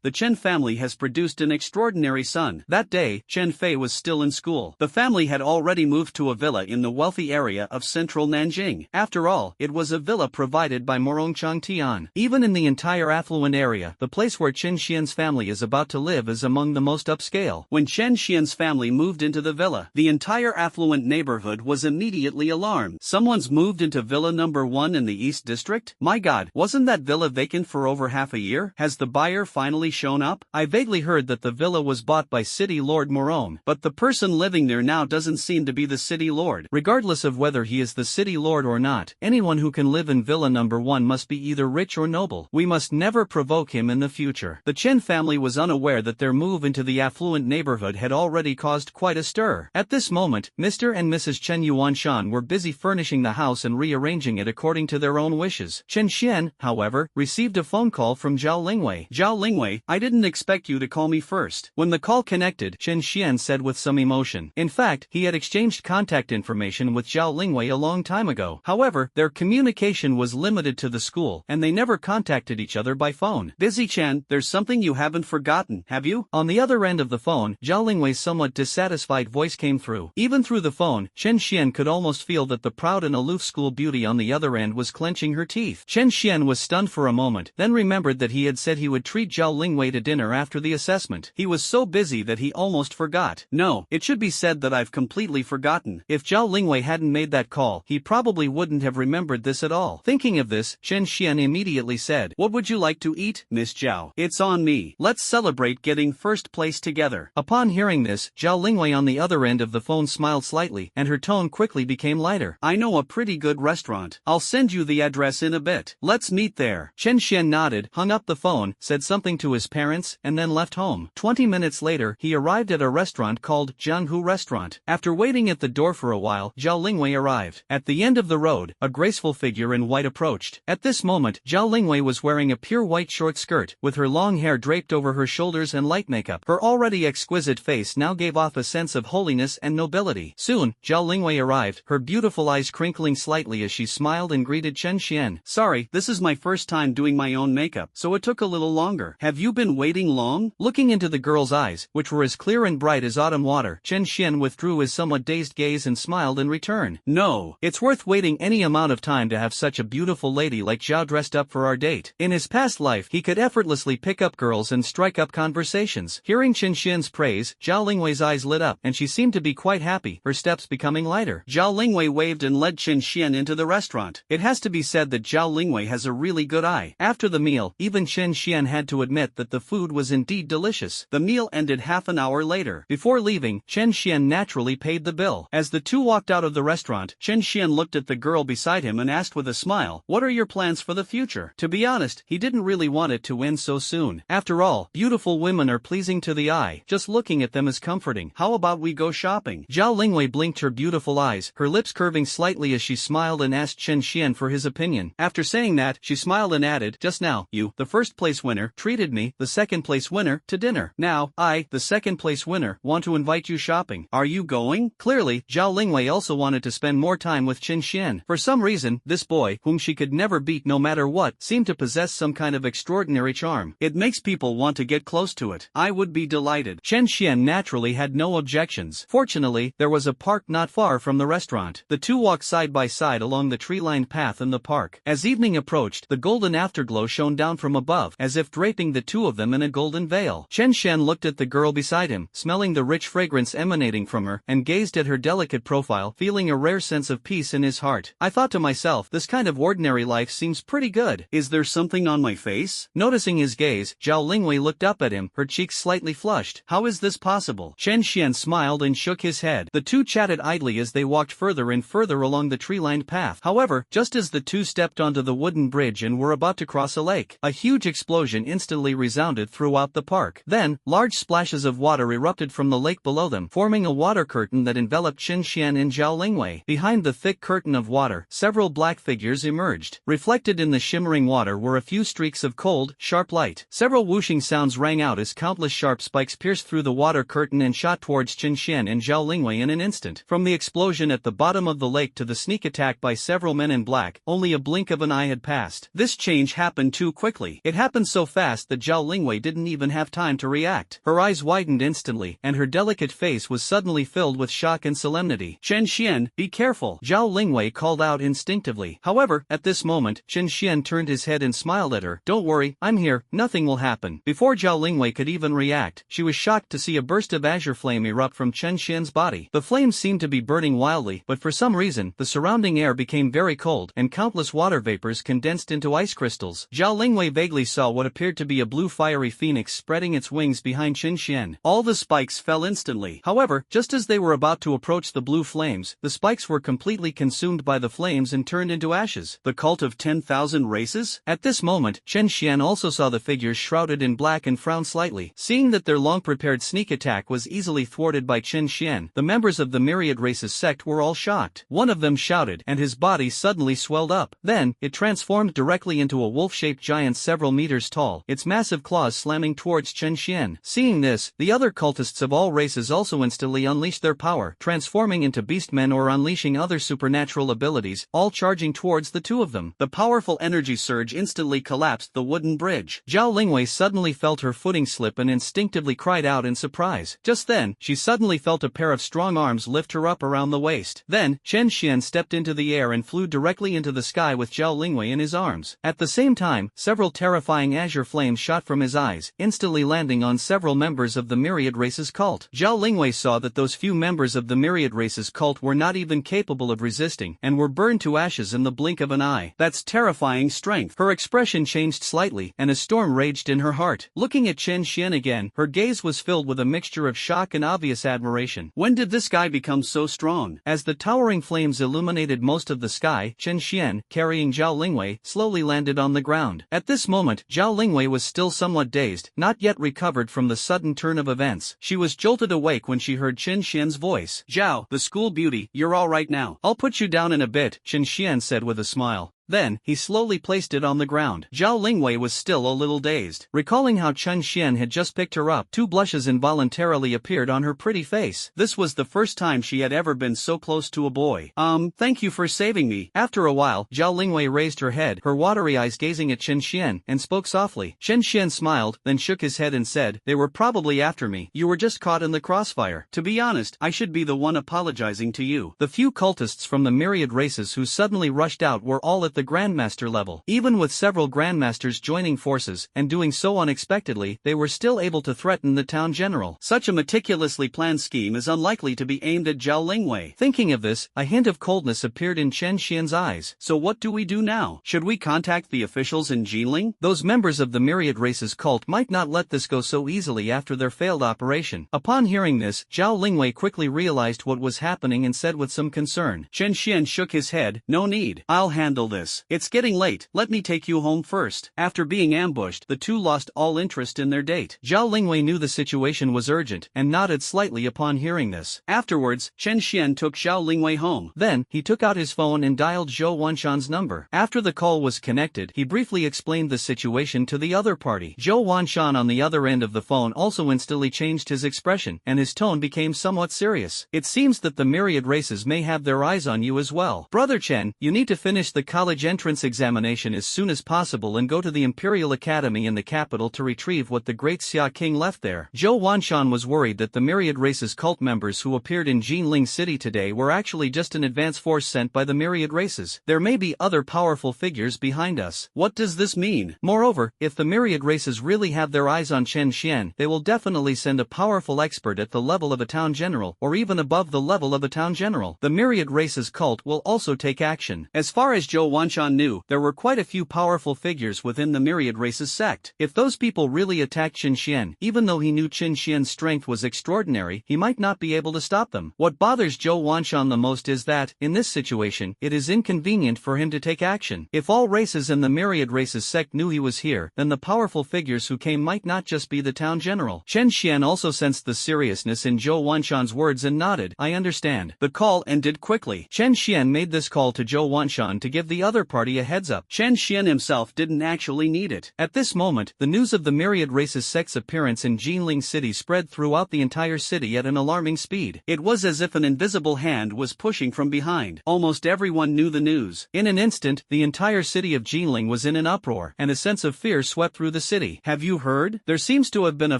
the Chen family has produced an extraordinary son. That day, Chen Fei was still in school. The family had already moved to a villa in the wealthy area of central Nanjing. After all, it was a villa provided by Morong Changtian. Even in the entire affluent area, the place where Chen Xian's family is about to live is among the most upscale. When Chen Xian's family moved into the villa, the entire affluent neighborhood was immediately alarmed. Someone's moved into villa number 1 in the East District? My God, wasn't that villa vacant for over half a year? Has the buyer finally shown up? I vaguely heard that the villa was bought by City Lord Morong, but the person living there now doesn't seem to be the City Lord. Regardless of whether he is the City Lord or not, anyone who can live in villa number 1 must be either rich or noble. We must never provoke him in the future. The Chen family was unaware that their move into the affluent neighborhood had already caused quite a stir. At this moment, Mr. and Mrs. Chen Yuanshan were busy furnishing the house and rearranging it according to their own wishes. Chen Xian, however, received a phone call from Zhao Lingwei. Zhao Lingwei, I didn't expect you to call me first. When the call connected, Chen Xian said with some emotion. In fact, he had exchanged contact information with Zhao Lingwei a long time ago. However, their communication was limited to the school, and they never contacted each other by phone. Busy Chen, there's something you haven't forgotten, have you? On the other end of the phone, Zhao Lingwei's somewhat dissatisfied voice came through. Even through the phone, Chen Xian could almost feel that the proud and aloof school beauty on the other end was clenching her teeth. Chen Xian was stunned for a moment, then remembered that he had said he would treat Zhao Lingwei to dinner after the assessment. He was so busy that he almost forgot. No, it should be said that I've completely forgotten. If Zhao Lingwei hadn't made that call, he probably wouldn't have remembered this at all. Thinking of this, Chen Xian immediately said, "What would you like to eat, Miss Zhao? It's on me. Let's celebrate getting first place together." Upon hearing this, Zhao Lingwei on the other end of the phone smiled slightly, and her tone quickly became lighter. "I know a pretty good restaurant. I'll send you the address in a bit. Let's meet there." Chen Xian nodded, hung up the phone, said something to his parents, and then left home. 20 minutes later, he arrived at a restaurant called Jianghu Restaurant. After waiting at the door for a while, Zhao Lingwei arrived. At the end of the road, a graceful figure in white approached. At this moment, Zhao Lingwei was wearing a pure white short skirt, with her long hair draped over her shoulders and light makeup. Her already exquisite face now gave off a sense of holiness and nobility. Soon, Zhao Lingwei arrived, her beautiful eyes crinkling slightly as she smiled and greeted Chen Xian. "Sorry, this is my first time doing my own makeup, so it took a little longer. Have you been waiting long?" Looking into the girl's eyes, which were as clear and bright as autumn water, Chen Xian withdrew his somewhat dazed gaze and smiled in return. "No, it's worth waiting any amount of time to have such a beautiful lady like Zhao dressed up for our date." In his past life, he could effortlessly pick up girls and strike up conversations. Hearing Chen Xian's praise, Zhao Lingwei's eyes lit up, and she seemed to be quite happy, her steps becoming lighter. Zhao Lingwei waved and led Chen Xian into the restaurant. It has to be said that Zhao Lingwei has a really good eye. After the meal, even Chen Xian had to admit that the food was indeed delicious. The meal ended half an hour later. Before leaving, Chen Xian naturally paid the bill. As the two walked out of the restaurant, Chen Xian looked at the girl beside him and asked with a smile, "What are your plans for the future?" To be honest, he didn't really want it to end so soon. After all, beautiful women are pleasing to the eye. Just looking at them is comforting. How about we go shopping? Zhao Lingwei blinked her beautiful eyes, her lips curving slightly as she smiled and asked Chen Xian for his opinion. After saying that, she smiled and added, "Just now, you, the first place winner, treated me, the second place winner, to dinner. Now, I, the second place winner, want to invite you shopping. Are you going?" Clearly, Zhao Lingwei also wanted to spend more time with Chen Xian. For some reason, this boy, whom she could never beat no matter what, seemed to possess some kind of extraordinary charm. It makes people want to get close to it. I would be delighted. Chen Xian naturally had no objections. Fortunately, there was a park not far from the restaurant. The two walked side by side along the tree-lined path in the park. As evening approached, the golden afterglow shone down from above, as if draping the two of them in a golden veil. Chen Xian looked at the girl beside him, smelling the rich fragrance emanating from her, and gazed at her delicate profile, feeling a rare sense of peace in his heart. I thought to myself, this kind of ordinary life seems pretty good. Is there something on my face? Noticing his gaze, Zhao Lingwei looked up at him, her cheeks slightly flushed. How is this possible? Chen Xian smiled and shook his head. The two chatted idly as they walked further and further along the tree-lined path. However, just as the two stepped onto the wooden bridge and were about to cross a lake, a huge explosion instantly resounded throughout the park. Then, large splashes of water erupted from the lake below them, forming a water curtain that enveloped Chen Xian and Zhao Lingwei. Behind the thick curtain of water, several black figures emerged. Reflected in the shimmering water were a few streaks of cold, sharp light. Several whooshing sounds rang out as countless sharp spikes pierced through the water curtain and shot towards Chen Xian and Zhao Lingwei in an instant. From the explosion at the bottom of the lake to the sneak attack by several men in black, only a blink of an eye had passed. This change happened too quickly. It happened so fast that Zhao Lingwei didn't even have time to react. Her eyes widened instantly, and her delicate face was suddenly filled with shock and solemnity. Chen Xian, be careful, Zhao Lingwei called out instinctively. However, at this moment, Chen Xian turned his head and smiled at her. Don't worry, I'm here, nothing will happen. Before Zhao Lingwei could even react, she was shocked to see a burst of azure flame erupt from Chen Xian's body. The flames seemed to be burning wildly, but for some reason, the surrounding air became very cold, and countless water vapors condensed into ice crystals. Zhao Lingwei vaguely saw what appeared to be a blue fiery phoenix spreading its wings behind Chen Xian. All the spikes fell instantly. However, just as they were about to approach the blue flames, the spikes were completely consumed by the flames and turned into ashes. The cult of 10,000 races? At this moment, Chen Xian also saw the figures shrouded in black and frowned slightly. Seeing that their long-prepared sneak attack was easily thwarted by Chen Xian, the members of the Myriad races sect were all shocked. One of them shouted, and his body suddenly swelled up. Then, it transformed directly into a wolf-shaped giant several meters tall, its massive claws slamming towards Chen Xian. Seeing this, the other cultists of all races also instantly unleashed their power, transforming into beastmen or unleashing other supernatural abilities, all charging towards the two of them. The powerful energy surge instantly collapsed the wooden bridge. Zhao Lingwei suddenly felt her footing slip and instinctively cried out in surprise. Just then, she suddenly felt a pair of strong arms lift her up around the waist. Then, Chen Xian stepped into the air and flew directly into the sky with Zhao Lingwei in his arms. At the same time, several terrifying azure flames shot from his eyes, instantly landing on several members of the Myriad races cult. Zhao Lingwei saw that those few members of the Myriad races cult were not even capable of resisting, and were burned to ashes in the blink of an eye. That's terrifying strength. Her expression changed slightly, and a storm raged in her heart. Looking at Chen Xian again, her gaze was filled with a mixture of shock and obvious admiration. When did this guy become so strong? As the towering flames illuminated most of the sky, Chen Xian, carrying Zhao Lingwei, slowly landed on the ground. At this moment, Zhao Lingwei was still somewhat dazed, not yet recovered from the sudden turn of events. She was jolted awake when she heard Chen Xian's voice. Zhao, the school beauty, you're all right now. I'll put you down in a bit, Chen Xian said with a smile. Then, he slowly placed it on the ground. Zhao Lingwei was still a little dazed. Recalling how Chen Xian had just picked her up, two blushes involuntarily appeared on her pretty face. This was the first time she had ever been so close to a boy. Thank you for saving me. After a while, Zhao Lingwei raised her head, her watery eyes gazing at Chen Xian, and spoke softly. Chen Xian smiled, then shook his head and said, they were probably after me. You were just caught in the crossfire. To be honest, I should be the one apologizing to you. The few cultists from the Myriad races who suddenly rushed out were all at the Grandmaster level. Even with several Grandmasters joining forces, and doing so unexpectedly, they were still able to threaten the town general. Such a meticulously planned scheme is unlikely to be aimed at Zhao Lingwei. Thinking of this, a hint of coldness appeared in Chen Xian's eyes. So what do we do now? Should we contact the officials in Jinling? Those members of the Myriad races cult might not let this go so easily after their failed operation. Upon hearing this, Zhao Lingwei quickly realized what was happening and said with some concern. Chen Xian shook his head. No need. I'll handle this. It's getting late, let me take you home first. After being ambushed, the two lost all interest in their date. Zhao Lingwei knew the situation was urgent, and nodded slightly upon hearing this. Afterwards, Chen Xian took Zhao Lingwei home. Then, he took out his phone and dialed Zhou Wanshan's number. After the call was connected, he briefly explained the situation to the other party. Zhou Wanshan on the other end of the phone also instantly changed his expression, and his tone became somewhat serious. It seems that the Myriad races may have their eyes on you as well. Brother Chen, you need to finish the college college entrance examination as soon as possible and go to the Imperial Academy in the capital to retrieve what the great Xia King left there. Zhou Wanshan was worried that the Myriad race's cult members who appeared in Jinling City today were actually just an advance force sent by the Myriad races. There may be other powerful figures behind us. What does this mean? Moreover, if the Myriad races really have their eyes on Chen Xian, they will definitely send a powerful expert at the level of a town general, or even above the level of a town general. The Myriad race's cult will also take action. As far as Zhou Wanshan knew, there were quite a few powerful figures within the Myriad race's sect. If those people really attacked Chen Xian, even though he knew Chen Xian's strength was extraordinary, he might not be able to stop them. What bothers Zhou Wanshan the most is that, in this situation, it is inconvenient for him to take action. If all races in the Myriad race's sect knew he was here, then the powerful figures who came might not just be the town general. Chen Xian also sensed the seriousness in Zhou Wanshan's words and nodded. I understand. The call ended quickly. Chen Xian made this call to Zhou Wanshan to give the other party a heads up. Chen Xian himself didn't actually need it. At this moment, the news of the Myriad race's sect's appearance in Jinling City spread throughout the entire city at an alarming speed. It was as if an invisible hand was pushing from behind. Almost everyone knew the news. In an instant, the entire city of Jinling was in an uproar, and a sense of fear swept through the city. Have you heard? There seems to have been a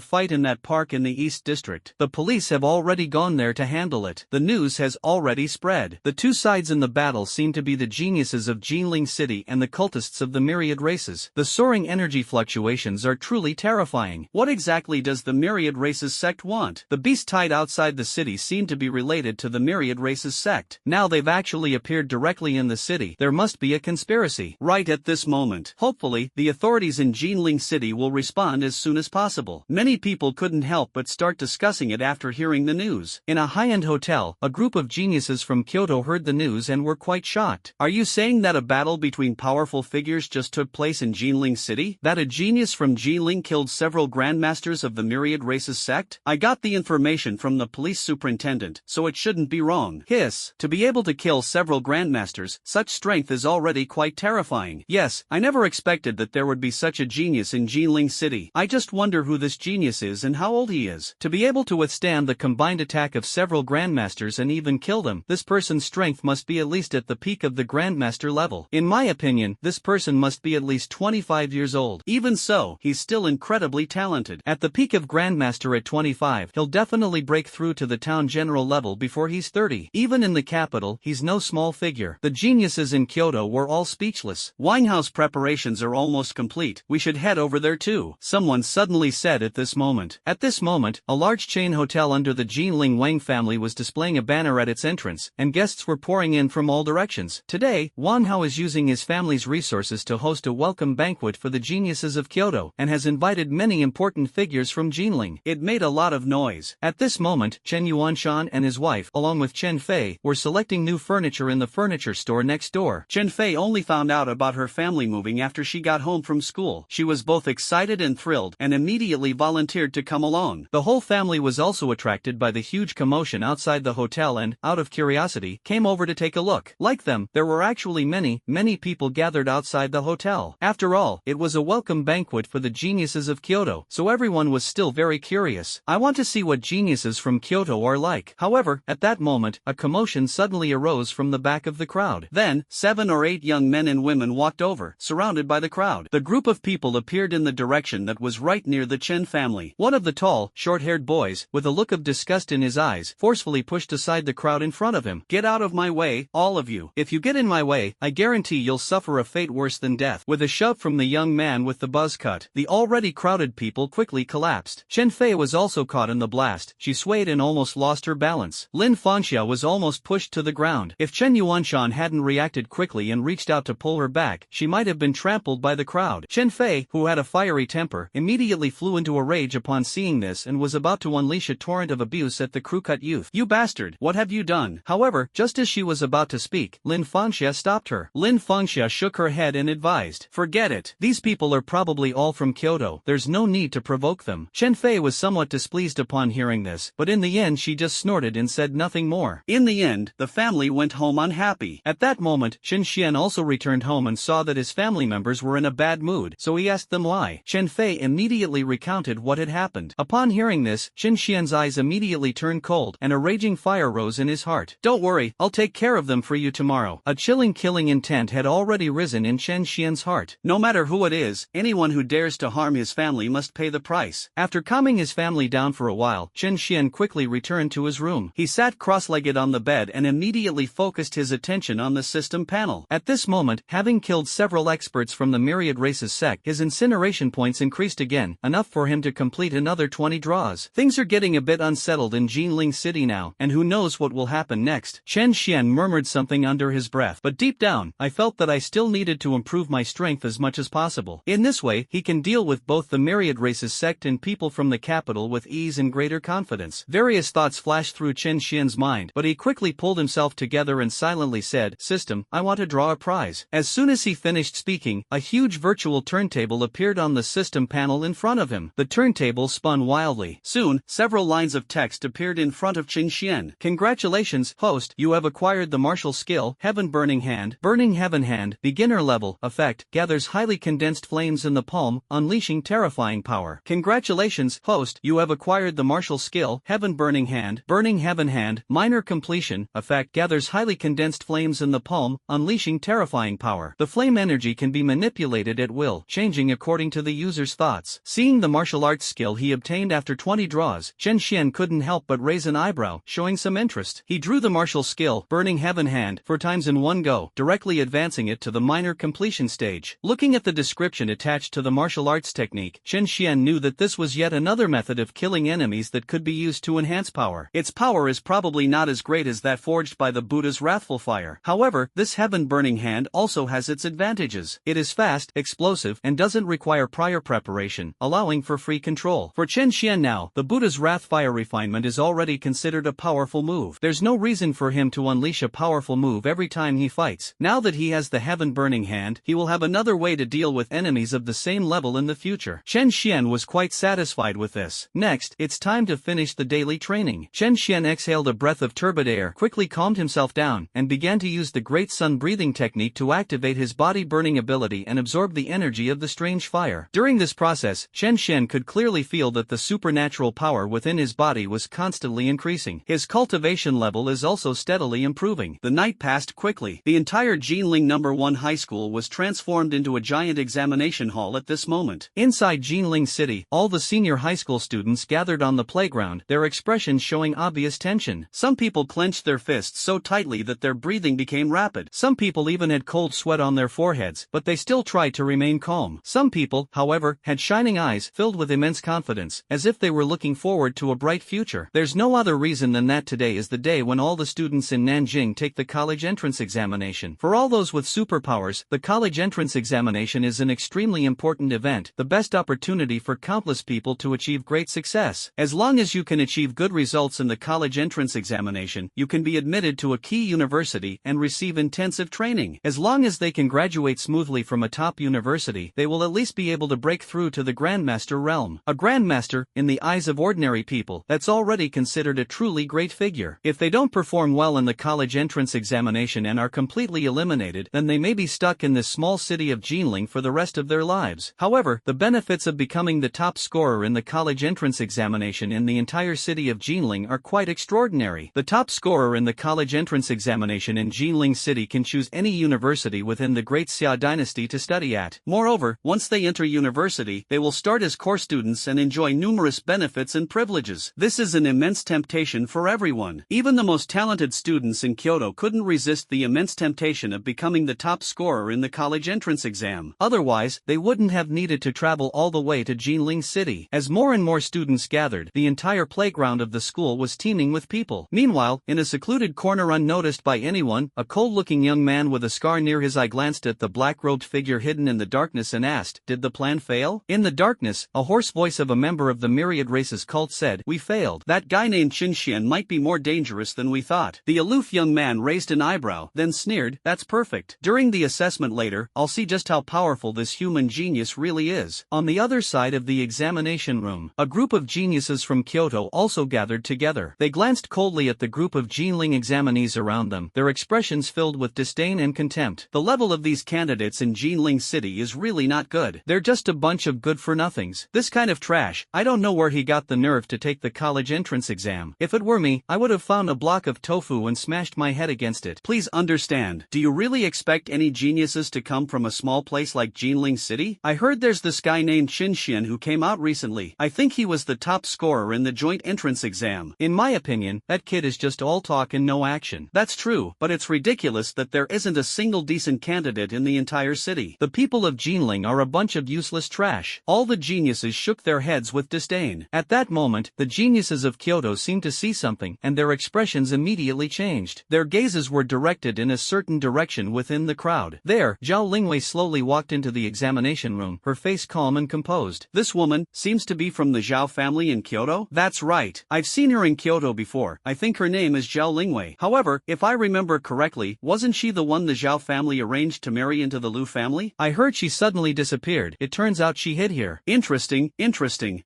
fight in that park in the East District. The police have already gone there to handle it. The news has already spread. The two sides in the battle seem to be the geniuses of Jinling City and the cultists of the Myriad races. The soaring energy fluctuations are truly terrifying. What exactly does the Myriad races sect want? The beasts tied outside the city seem to be related to the Myriad races sect. Now they've actually appeared directly in the city. There must be a conspiracy. Right at this moment. Hopefully, the authorities in Jinling City will respond as soon as possible. Many people couldn't help but start discussing it after hearing the news. In a high-end hotel, a group of geniuses from Kyoto heard the news and were quite shocked. Are you saying that a battle between powerful figures just took place in Jinling City? That a genius from Jinling killed several grandmasters of the Myriad races sect? I got the information from the police superintendent, so it shouldn't be wrong. Hiss. To be able to kill several grandmasters, such strength is already quite terrifying. Yes, I never expected that there would be such a genius in Jinling City. I just wonder who this genius is and how old he is. To be able to withstand the combined attack of several grandmasters and even kill them, this person's strength must be at least at the peak of the grandmaster level. In my opinion, this person must be at least 25 years old. Even so, he's still incredibly talented. At the peak of grandmaster at 25, he'll definitely break through to the town general level before he's 30. Even in the capital, he's no small figure. The geniuses in Kyoto were all speechless. Winehouse preparations are almost complete. We should head over there too, someone suddenly said at this moment. At this moment, a large chain hotel under the Jinling Wang family was displaying a banner at its entrance, and guests were pouring in from all directions. Today, Wang Hao is using his family's resources to host a welcome banquet for the geniuses of Kyoto, and has invited many important figures from Jinling. It made a lot of noise. At this moment, Chen Yuanshan and his wife, along with Chen Fei, were selecting new furniture in the furniture store next door. Chen Fei only found out about her family moving after she got home from school. She was both excited and thrilled, and immediately volunteered to come along. The whole family was also attracted by the huge commotion outside the hotel and, out of curiosity, came over to take a look. Like them, there were actually many people gathered outside the hotel. After all, it was a welcome banquet for the geniuses of Kyoto, so everyone was still very curious. I want to see what geniuses from Kyoto are like. However, at that moment, a commotion suddenly arose from the back of the crowd. Then, 7 or 8 young men and women walked over, surrounded by the crowd. The group of people appeared in the direction that was right near the Chen family. One of the tall, short-haired boys, with a look of disgust in his eyes, forcefully pushed aside the crowd in front of him. Get out of my way, all of you. If you get in my way, I guarantee you'll suffer a fate worse than death. With a shove from the young man with the buzz cut, the already crowded people quickly collapsed. Chen Fei was also caught in the blast. She swayed and almost lost her balance. Lin Fangxia was almost pushed to the ground. If Chen Yuanshan hadn't reacted quickly and reached out to pull her back, she might have been trampled by the crowd. Chen Fei, who had a fiery temper, immediately flew into a rage upon seeing this and was about to unleash a torrent of abuse at the crew-cut youth. You bastard, what have you done? However, just as she was about to speak, Lin Fangxia stopped her. Lin Fangxia shook her head and advised, forget it. These people are probably all from Kyoto. There's no need to provoke them. Chen Fei was somewhat displeased upon hearing this, but in the end she just snorted and said nothing more. In the end, the family went home unhappy. At that moment, Chen Xian also returned home and saw that his family members were in a bad mood, so he asked them why. Chen Fei immediately recounted what had happened. Upon hearing this, Chen Xian's eyes immediately turned cold, and a raging fire rose in his heart. Don't worry, I'll take care of them for you tomorrow. A chilling killing in intent had already risen in Chen Xian's heart. No matter who it is, anyone who dares to harm his family must pay the price. After calming his family down for a while, Chen Xian quickly returned to his room. He sat cross-legged on the bed and immediately focused his attention on the system panel. At this moment, having killed several experts from the Myriad race's sect, his incineration points increased again, enough for him to complete another 20 draws. Things are getting a bit unsettled in Jinling City now, and who knows what will happen next. Chen Xian murmured something under his breath, but deep down, I felt that I still needed to improve my strength as much as possible. In this way, he can deal with both the Myriad race's sect and people from the capital with ease and greater confidence. Various thoughts flashed through Chen Xian's mind, but he quickly pulled himself together and silently said, "System, I want to draw a prize." As soon as he finished speaking, a huge virtual turntable appeared on the system panel in front of him. The turntable spun wildly. Soon, several lines of text appeared in front of Chen Xian. "Congratulations, host, you have acquired the martial skill, Heaven Burning Hand. Burning Heaven Hand, beginner level, effect, gathers highly condensed flames in the palm, unleashing terrifying power." "Congratulations, host, you have acquired the martial skill, Heaven Burning Hand. Burning Heaven Hand, minor completion, effect, gathers highly condensed flames in the palm, unleashing terrifying power. The flame energy can be manipulated at will, changing according to the user's thoughts." Seeing the martial arts skill he obtained after 20 draws, Chen Xian couldn't help but raise an eyebrow, showing some interest. He drew the martial skill, Burning Heaven Hand, 4 times in one go, directly advancing it to the minor completion stage. Looking at the description attached to the martial arts technique, Chen Xian knew that this was yet another method of killing enemies that could be used to enhance power. Its power is probably not as great as that forged by the Buddha's wrathful fire. However, this Heaven Burning Hand also has its advantages. It is fast, explosive, and doesn't require prior preparation, allowing for free control. For Chen Xian now, the Buddha's wrath fire refinement is already considered a powerful move. There's no reason for him to unleash a powerful move every time he fights. Now that he has the Heaven Burning Hand, he will have another way to deal with enemies of the same level in the future. Chen Xian was quite satisfied with this. Next, it's time to finish the daily training. Chen Xian exhaled a breath of turbid air, quickly calmed himself down, and began to use the Great Sun breathing technique to activate his body burning ability and absorb the energy of the strange fire. During this process, Chen Xian could clearly feel that the supernatural power within his body was constantly increasing. His cultivation level is also steadily improving. The night passed quickly. The entire Jinling No. 1 high school was transformed into a giant examination hall at this moment. Inside Jinling City, all the senior high school students gathered on the playground, their expressions showing obvious tension. Some people clenched their fists so tightly that their breathing became rapid. Some people even had cold sweat on their foreheads, but they still tried to remain calm. Some people, however, had shining eyes filled with immense confidence, as if they were looking forward to a bright future. There's no other reason than that today is the day when all the students in Nanjing take the college entrance examination. For all those with superpowers, the college entrance examination is an extremely important event, the best opportunity for countless people to achieve great success. As long as you can achieve good results in the college entrance examination, you can be admitted to a key university and receive intensive training. As long as they can graduate smoothly from a top university, they will at least be able to break through to the Grandmaster realm. A Grandmaster, in the eyes of ordinary people, that's already considered a truly great figure. If they don't perform well in the college entrance examination and are completely eliminated, then they may be stuck in this small city of Jinling for the rest of their lives. However, the benefits of becoming the top scorer in the college entrance examination in the entire city of Jinling are quite extraordinary. The top scorer in the college entrance examination in Jinling City can choose any university within the Great Xia dynasty to study at. Moreover, once they enter university, they will start as core students and enjoy numerous benefits and privileges. This is an immense temptation for everyone. Even the most talented students in Kyoto couldn't resist the immense temptation of becoming the top scorer in the college entrance exam. Otherwise, they wouldn't have needed to travel all the way to Jinling City. As more and more students gathered, the entire playground of the school was teeming with people. Meanwhile, in a secluded corner unnoticed by anyone, a cold-looking young man with a scar near his eye glanced at the black-robed figure hidden in the darkness and asked, "Did the plan fail?" In the darkness, a hoarse voice of a member of the Myriad race's cult said, "We failed. That guy named Chen Xian might be more dangerous than we thought." The aloof young man raised an eyebrow, then sneered, "That's perfect. During the assessment later, I'll see just how powerful this human genius really is." On the other side of the examination room, a group of geniuses from Kyoto also gathered together. They glanced coldly at the group of Jinling examinees around them, their expressions filled with disdain and contempt. The level of these candidates in Jinling City is really not good. They're just a bunch of good-for-nothings. This kind of trash, I don't know where he got the nerve to take the college entrance exam. If it were me, I would have found a block of tofu and smashed my head against it. Please understand, do you really expect any geniuses to come from a small place like Jinling City? I heard there's this guy named Qin Xian who came out recently. I think he was the top scorer in the joint entrance exam. In my opinion, that kid is just all talk and no action. That's true, but it's ridiculous that there isn't a single decent candidate in the entire city. The people of Jinling are a bunch of useless trash. All the geniuses shook their heads with disdain. At that moment, the geniuses of Kyoto seemed to see something, and their expressions immediately changed. Their gazes were directed in a certain direction within the crowd. There, Zhao Lingwei slowly walked into the examination room, her face calm and composed. This woman seems to be from the Zhao family in Kyoto? That's right. I've seen her in Kyoto before. I think her name is Zhao Lingwei. However, if I remember correctly, wasn't she the one the Zhao family arranged to marry into the Lu family? I heard she suddenly disappeared. It turns out she hid here. Interesting.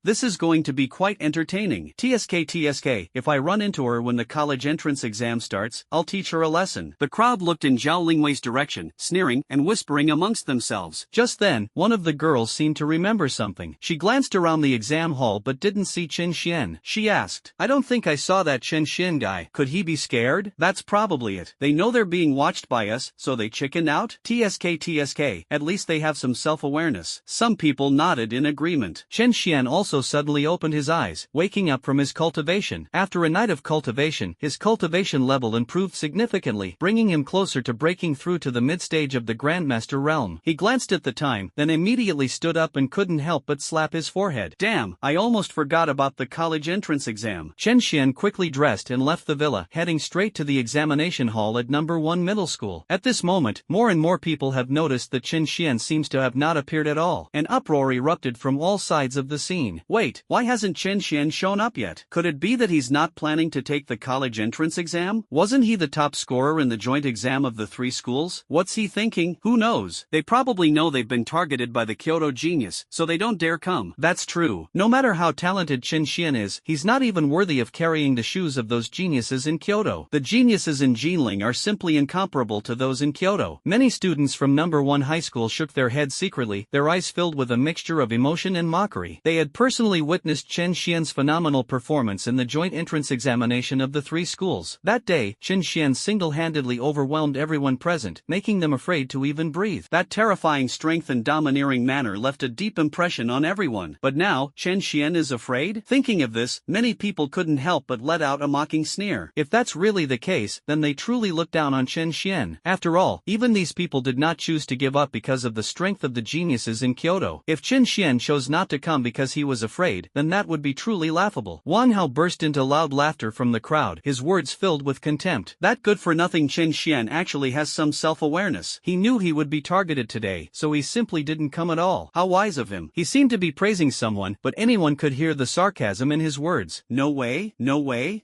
This is going to be quite entertaining. TSK, if I run into her when the college entrance exam starts, I'll teach her a lesson. The crowd looked in Zhao Lingwei's direction, sneering and whispering amongst themselves. Just then, one of the girls seemed to remember something. She glanced around the exam hall but didn't see Qin Xian. She asked, "I don't think I saw that Qin Xian guy. Could he be scared?" That's probably it. They know they're being watched by us, so they chickened out? TSK, at least they have some self-awareness. Some people nodded in agreement. Qin Xian also suddenly opened his eyes, waking up from his cultivation. After a night of cultivation, his cultivation level improved significantly, bringing him closer to breaking through to the mid-stage of the Grandmaster realm. He glanced at the time, then immediately stood up and couldn't help but slap his forehead. Damn, I almost forgot about the college entrance exam. Qin Xian quickly dressed and left the villa, heading straight to the examination hall at number 1 middle school. At this moment, more and more people have noticed that Qin Xian seems to have not appeared at all. An uproar erupted from all sides of the scene. Wait, why hasn't Qin Xian shown up yet? Could it be that he's not planning to take the college entrance exam? Wasn't he the top scorer in the joint exam of the 3 schools? What's he thinking? Who knows? They probably know they've been targeted by the Kyoto genius, so they don't dare come. That's true. No matter how talented Qin Xian is, he's not even worthy of carrying the shoes of those geniuses in Kyoto. The geniuses in Jinling are simply incomparable to those in Kyoto. Many students from number 1 high school shook their heads secretly, their eyes filled with a mixture of emotion and mockery. They had personally witnessed Qin Xian's phenomenal performance in the joint entrance examination of the 3 schools. That day, Qin Xian single-handedly overwhelmed everyone present, making them afraid to even breathe. That terrifying strength and domineering manner left a deep impression on everyone. But now, Qin Xian is afraid? Thinking of this, many people couldn't help but let out a mocking sneer. If that's really the case, then they truly look down on Qin Xian. After all, even these people did not choose to give up because of the strength of the geniuses in Kyoto. If Qin Xian chose not to come because he was afraid, then that would be truly laughable. Wang Hao burst into loud laughter from the crowd, his words filled with contempt. That good-for-nothing Qin Xian actually has some self-awareness. He knew he would be targeted today, so he simply didn't come at all. How wise of him. He seemed to be praising someone, but anyone could hear the sarcasm in his words. No way?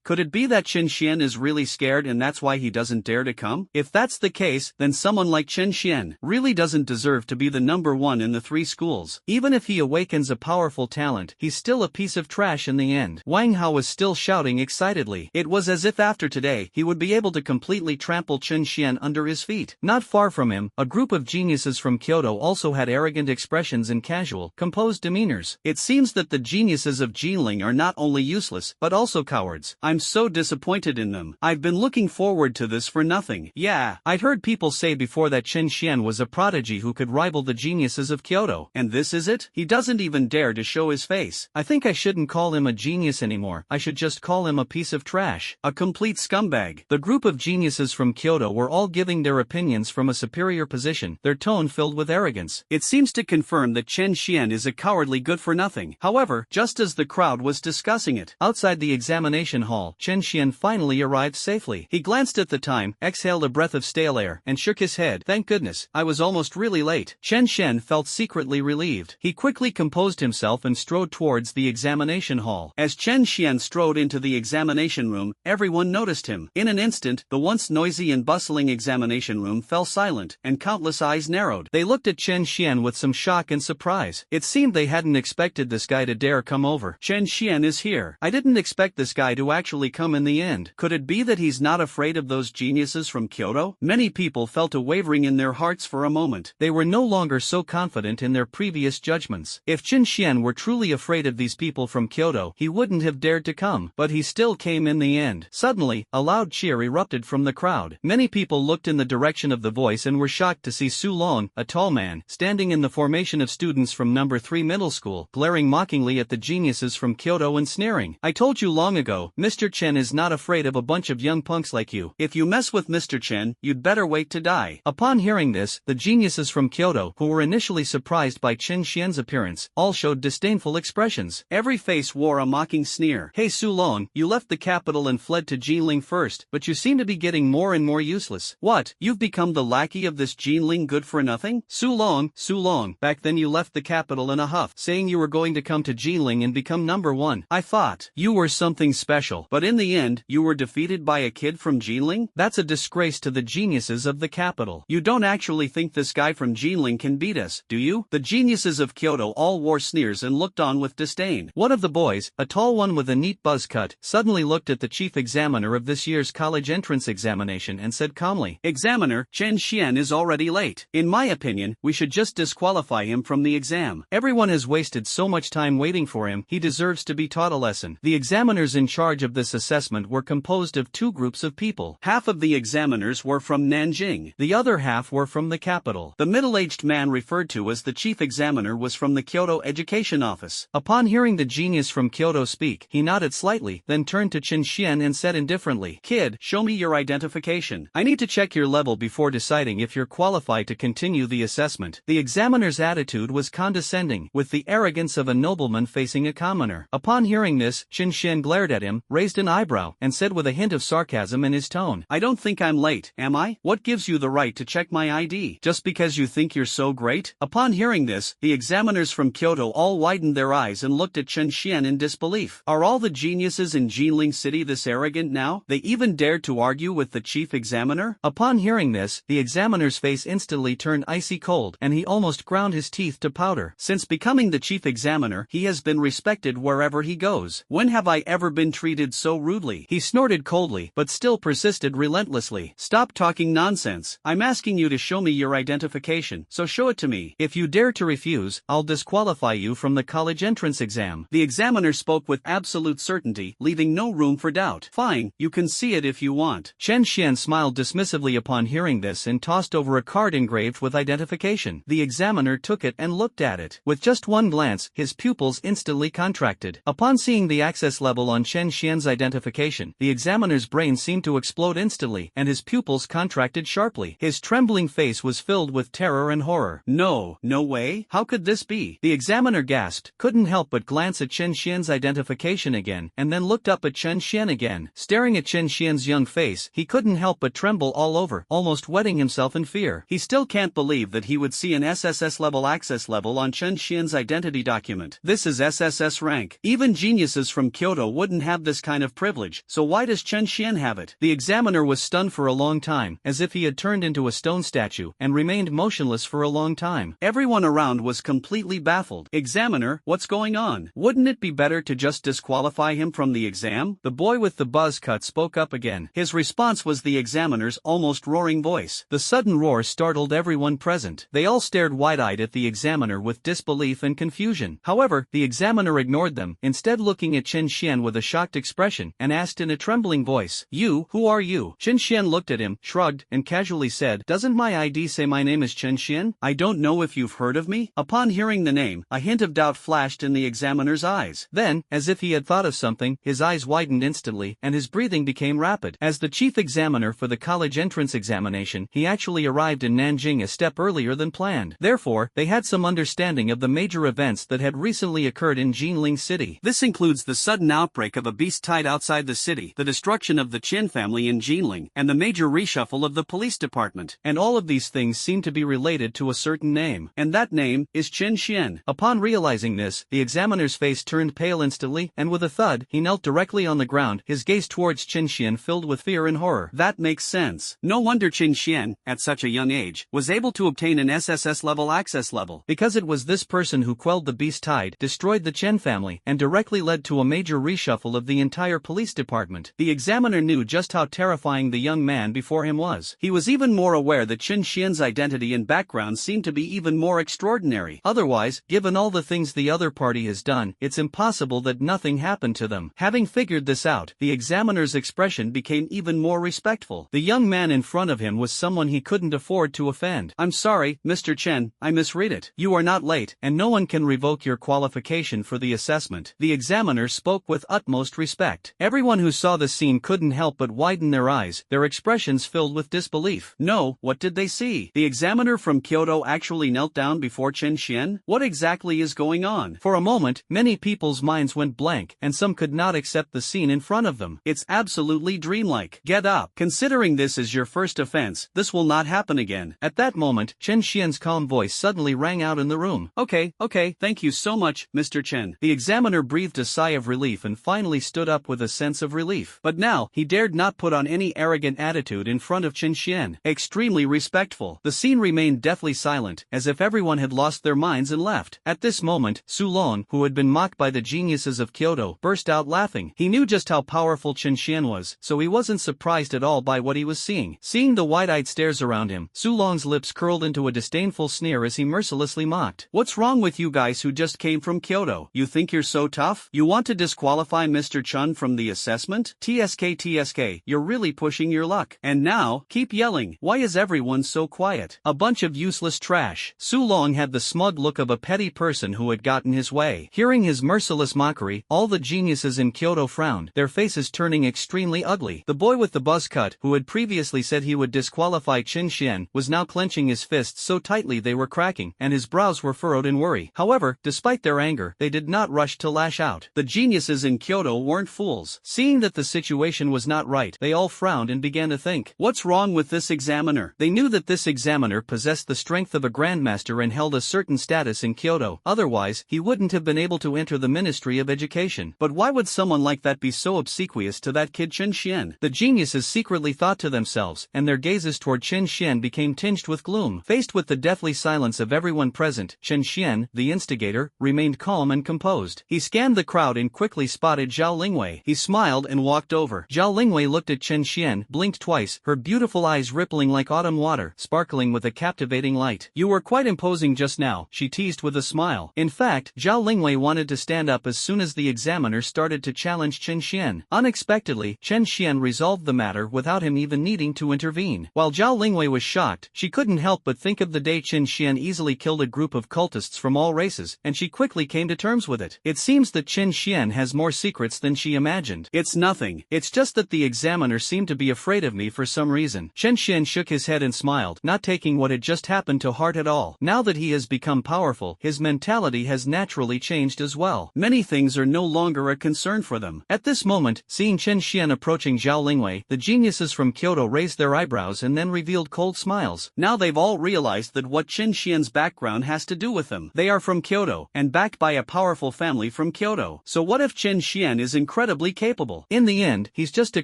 Could it be that Qin Xian is really scared and that's why he doesn't dare to come? If that's the case, then someone like Qin Xian really doesn't deserve to be the number 1 in the 3 schools. Even if he awakens a powerful talent, he's still a piece of trash in the end. Wang Hao was still shouting excitedly. It was as if after today, he would be able to completely trample Qin Xian under his feet. Not far from him, a group of geniuses from Kyoto also had arrogant expressions and casual, composed demeanors. It seems that the geniuses of Jinling are not only useless, but also cowards. I'm so disappointed in them. I've been looking forward to this for nothing. Yeah, I'd heard people say before that Qin Xian was a prodigy who could rival the geniuses of Kyoto. And this is it? He doesn't even dare to show his face. I think I shouldn't call him a genius anymore. I should just call him a piece of trash. A complete scumbag. The group of geniuses from Kyoto were all giving their opinions from a superior position, their tone filled with arrogance. It seems to confirm that Qin Xian is a cowardly good-for-nothing. However, just as the crowd was discussing it, outside the examination hall, Qin Xian finally arrived safely. He glanced at the time, exhaled a breath of stale air, and shook his head. Thank goodness, I was almost really late. Qin Xian felt secretly relieved. He quickly composed himself and strode towards the examination hall. As Qin Xian strode into the examination room, everyone noticed him. In an instant, the once noisy and bustling examination room fell silent, and countless eyes narrowed. They looked at Qin Xian with some shock and surprise. It seemed they hadn't expected this guy to dare come over. Qin Xian is here. I didn't expect this guy to actually come in the end. Could it be that he's not afraid of those geniuses from Kyoto? Many people felt a wavering in their hearts for a moment. They were no longer so confident in their previous judgments. If Qin Xian were truly afraid of these people from Kyoto, he wouldn't have dared to come, but he still came in the end. Suddenly, a loud cheer erupted from the crowd. Many people looked in in the direction of the voice and were shocked to see Su Long, a tall man, standing in the formation of students from number 3 middle school, glaring mockingly at the geniuses from Kyoto and sneering. "I told you long ago, Mr. Chen is not afraid of a bunch of young punks like you. If you mess with Mr. Chen, you'd better wait to die." Upon hearing this, the geniuses from Kyoto, who were initially surprised by Chen Xian's appearance, all showed disdainful expressions. Every face wore a mocking sneer. "Hey Su Long, you left the capital and fled to Jinling first, but you seem to be getting more and more useless. What, you've become the lackey of this Jinling good-for-nothing? Su Long, back then you left the capital in a huff, saying you were going to come to Jinling and become number 1. I thought you were something special, but in the end, you were defeated by a kid from Jinling? That's a disgrace to the geniuses of the capital. You don't actually think this guy from Jinling can beat us, do you?" The geniuses of Kyoto all wore sneers and looked on with disdain. One of the boys, a tall one with a neat buzz cut, suddenly looked at the chief examiner of this year's college entrance examination and said calmly, "Examiner, Chen Xian is already late. In my opinion, we should just disqualify him from the exam. Everyone has wasted so much time waiting for him, he deserves to be taught a lesson." The examiners in charge of this assessment were composed of two groups of people. Half of the examiners were from Nanjing. The other half were from the capital. The middle-aged man referred to as the chief examiner was from the Kyoto Education Office. Upon hearing the genius from Kyoto speak, he nodded slightly, then turned to Chen Xian and said indifferently, "Kid, show me your identification. I need to check your level before deciding if you're qualified to continue the assessment." The examiner's attitude was condescending, with the arrogance of a nobleman facing a commoner. Upon hearing this, Chen Xian glared at him, raised an eyebrow, and said with a hint of sarcasm in his tone, "I don't think I'm late, am I? What gives you the right to check my ID? Just because you think you're so great?" Upon hearing this, the examiners from Kyoto all widened their eyes and looked at Chen Xian in disbelief. Are all the geniuses in Jinling City this arrogant now? They even dared to argue with the chief examiner? Upon hearing this, the examiner's face instantly turned icy cold, and he almost ground his teeth to powder. Since becoming the chief examiner, he has been respected wherever he goes. When have I ever been treated so rudely? He snorted coldly, but still persisted relentlessly. "Stop talking nonsense. I'm asking you to show me your identification, so show it to me. If you dare to refuse, I'll disqualify you from the college entrance exam." The examiner spoke with absolute certainty, leaving no room for doubt. "Fine, you can see it if you want." Chen Xian smiled dismissively upon hearing this and tossed over a card engraved with identification. The examiner took it and looked at it. With just one glance, his pupils instantly contracted. Upon seeing the access level on Chen Xian's identification, the examiner's brain seemed to explode instantly, and his pupils contracted sharply. His trembling face was filled with terror and horror. No way? How could this be?" The examiner gasped, couldn't help but glance at Chen Xian's identification again, and then looked up at Chen Xian again. Staring at Chen Xian's young face, he couldn't help but tremble all over, almost wetting himself in fear. He still can't believe that he would see an SSS level access level on Chen Xian's identity document. This is SSS rank. Even geniuses from Kyoto wouldn't have this kind of privilege, so why does Chen Xian have it? The examiner was stunned for a long time, as if he had turned into a stone statue, and remained motionless for a long time. Everyone around was completely baffled. "Examiner, what's going on? Wouldn't it be better to just disqualify him from the exam?" The boy with the buzz cut spoke up again. His response was the examiner's almost roaring voice. The sudden roar startled everyone present. They all stared wide-eyed at the examiner with disbelief and confusion. However, the examiner ignored them, instead looking at Chen Xian with a shocked expression, and asked in a trembling voice, who are you?" Chen Xian looked at him, shrugged, and casually said, "Doesn't my ID say my name is Chen Xian? I don't know if you've heard of me?" Upon hearing the name, a hint of doubt flashed in the examiner's eyes. Then, as if he had thought of something, his eyes widened instantly, and his breathing became rapid. As the chief examiner for the college entrance examination, he actually arrived in Nanjing a step earlier than planned. Therefore, they had some understanding of the major events that had recently occurred in Jinling City. This includes the sudden outbreak of a beast tide outside the city, the destruction of the Qin family in Jinling, and the major reshuffle of the police department. And all of these things seem to be related to a certain name. And that name is Chen Xian. Upon realizing this, the examiner's face turned pale instantly, and with a thud, he knelt directly on the ground, his gaze towards Chen Xian filled with fear and horror. That makes sense. No wonder Chen Xian, at such a young age, was able to obtain an SSS level access level. Because it was this person who quelled the beast tide, destroyed the Chen family, and directly led to a major reshuffle of the entire police department. The examiner knew just how terrifying the young man before him was. He was even more aware that Chen Xian's identity and background seemed to be even more extraordinary. Otherwise, given all the things the other party has done, it's impossible that nothing happened to them. Having figured this out, the examiner's expression became even more respectful. The young man in front of him was someone he couldn't afford to offend. I'm sorry, Mr. Chen, I misread it. You are not late, and no one can revoke your qualification for the assessment. The examiner spoke with utmost respect. Everyone who saw the scene couldn't help but widen their eyes, their expressions filled with disbelief. No, what did they see? The examiner from Kyoto actually knelt down before Chen Xian? What exactly is going on? For a moment, many people's minds went blank, and some could not accept the scene in front of them. It's absolutely dreamlike. Get up. Considering this is your first offense, this will not happen again. At that moment, Chen Xian's calm voice suddenly rang out in the room. Okay, thank you so much, Mr. Chen. The examiner breathed a sigh of relief and finally stood up with a sense of relief. But now, he dared not put on any arrogant attitude in front of Chen Xian. Extremely respectful. The scene remained deathly silent, as if everyone had lost their minds and left. At this moment, Su Long, who had been mocked by the geniuses of Kyoto, burst out laughing. He knew just how powerful Chen Xian was, so he wasn't surprised at all by what he was seeing. Seeing the wide-eyed stares around him, Su Long's lips curled into a disdainful sneer as he mercilessly mocked. What's wrong with you guys who just came from Kyoto? You think you're so tough? You want to disqualify Mr. Chun from the assessment? TSK, you're really pushing your luck. And now, keep yelling. Why is everyone so quiet? A bunch of useless trash. Su Long had the smug look of a petty person who had gotten his way. Hearing his merciless mockery, all the geniuses in Kyoto frowned, their faces turning extremely ugly. The boy with the buzz cut, who had previously said he would disqualify Chen Xian, was now clenching his fists so tightly they were cracking, and his brows were furrowed in worry. However, despite their anger, they did not rush to lash out. The geniuses in Kyoto weren't fools. Seeing that the situation was not right, they all frowned and began to think. What's wrong with this examiner? They knew that this examiner possessed the strength of a grandmaster and held a certain status in Kyoto, otherwise, he wouldn't have been able to enter the Ministry of Education. But why would someone like that be so obsequious to that kid Chen Xian? The geniuses secretly thought to themselves, and their gazes toward Chen Xian became tinged with gloom. Faced with the deathly silence of everyone present, Chen Xian, the instigator, remained calm and composed. He scanned the crowd and quickly spotted Zhao Lingwei. He smiled and walked over. Zhao Lingwei looked at Chen Xian, blinked twice, her beautiful eyes rippling like autumn water, sparkling with a captivating light. You were quite imposing just now, she teased with a smile. In fact, Zhao Lingwei wanted to stand up as soon as the examiner started to challenge Chen Xian. Unexpectedly, Chen Xian resolved the matter without him even needing to intervene. While Zhao Lingwei was shocked, she couldn't help but think of the day Chen Xian easily killed a group of cultists from all races, and she quickly came to terms with it. It seems that Chen Xian has more secrets than she imagined. It's nothing. It's just that the examiner seemed to be afraid of me for some reason. Chen Xian shook his head and smiled, not taking what had just happened to heart at all. Now that he has become powerful, his mentality has naturally changed as well. Many things are no longer a concern for them. At this moment, seeing Chen Xian approaching Zhao Lingwei, the geniuses from Kyoto raised their eyebrows and then revealed cold smiles. Now they've all realized that what Chen Xian's background has to do with them. They are from Kyoto, and backed by a powerful family from Kyoto. So what if Chen Xian is incredibly capable? In the end, he's just a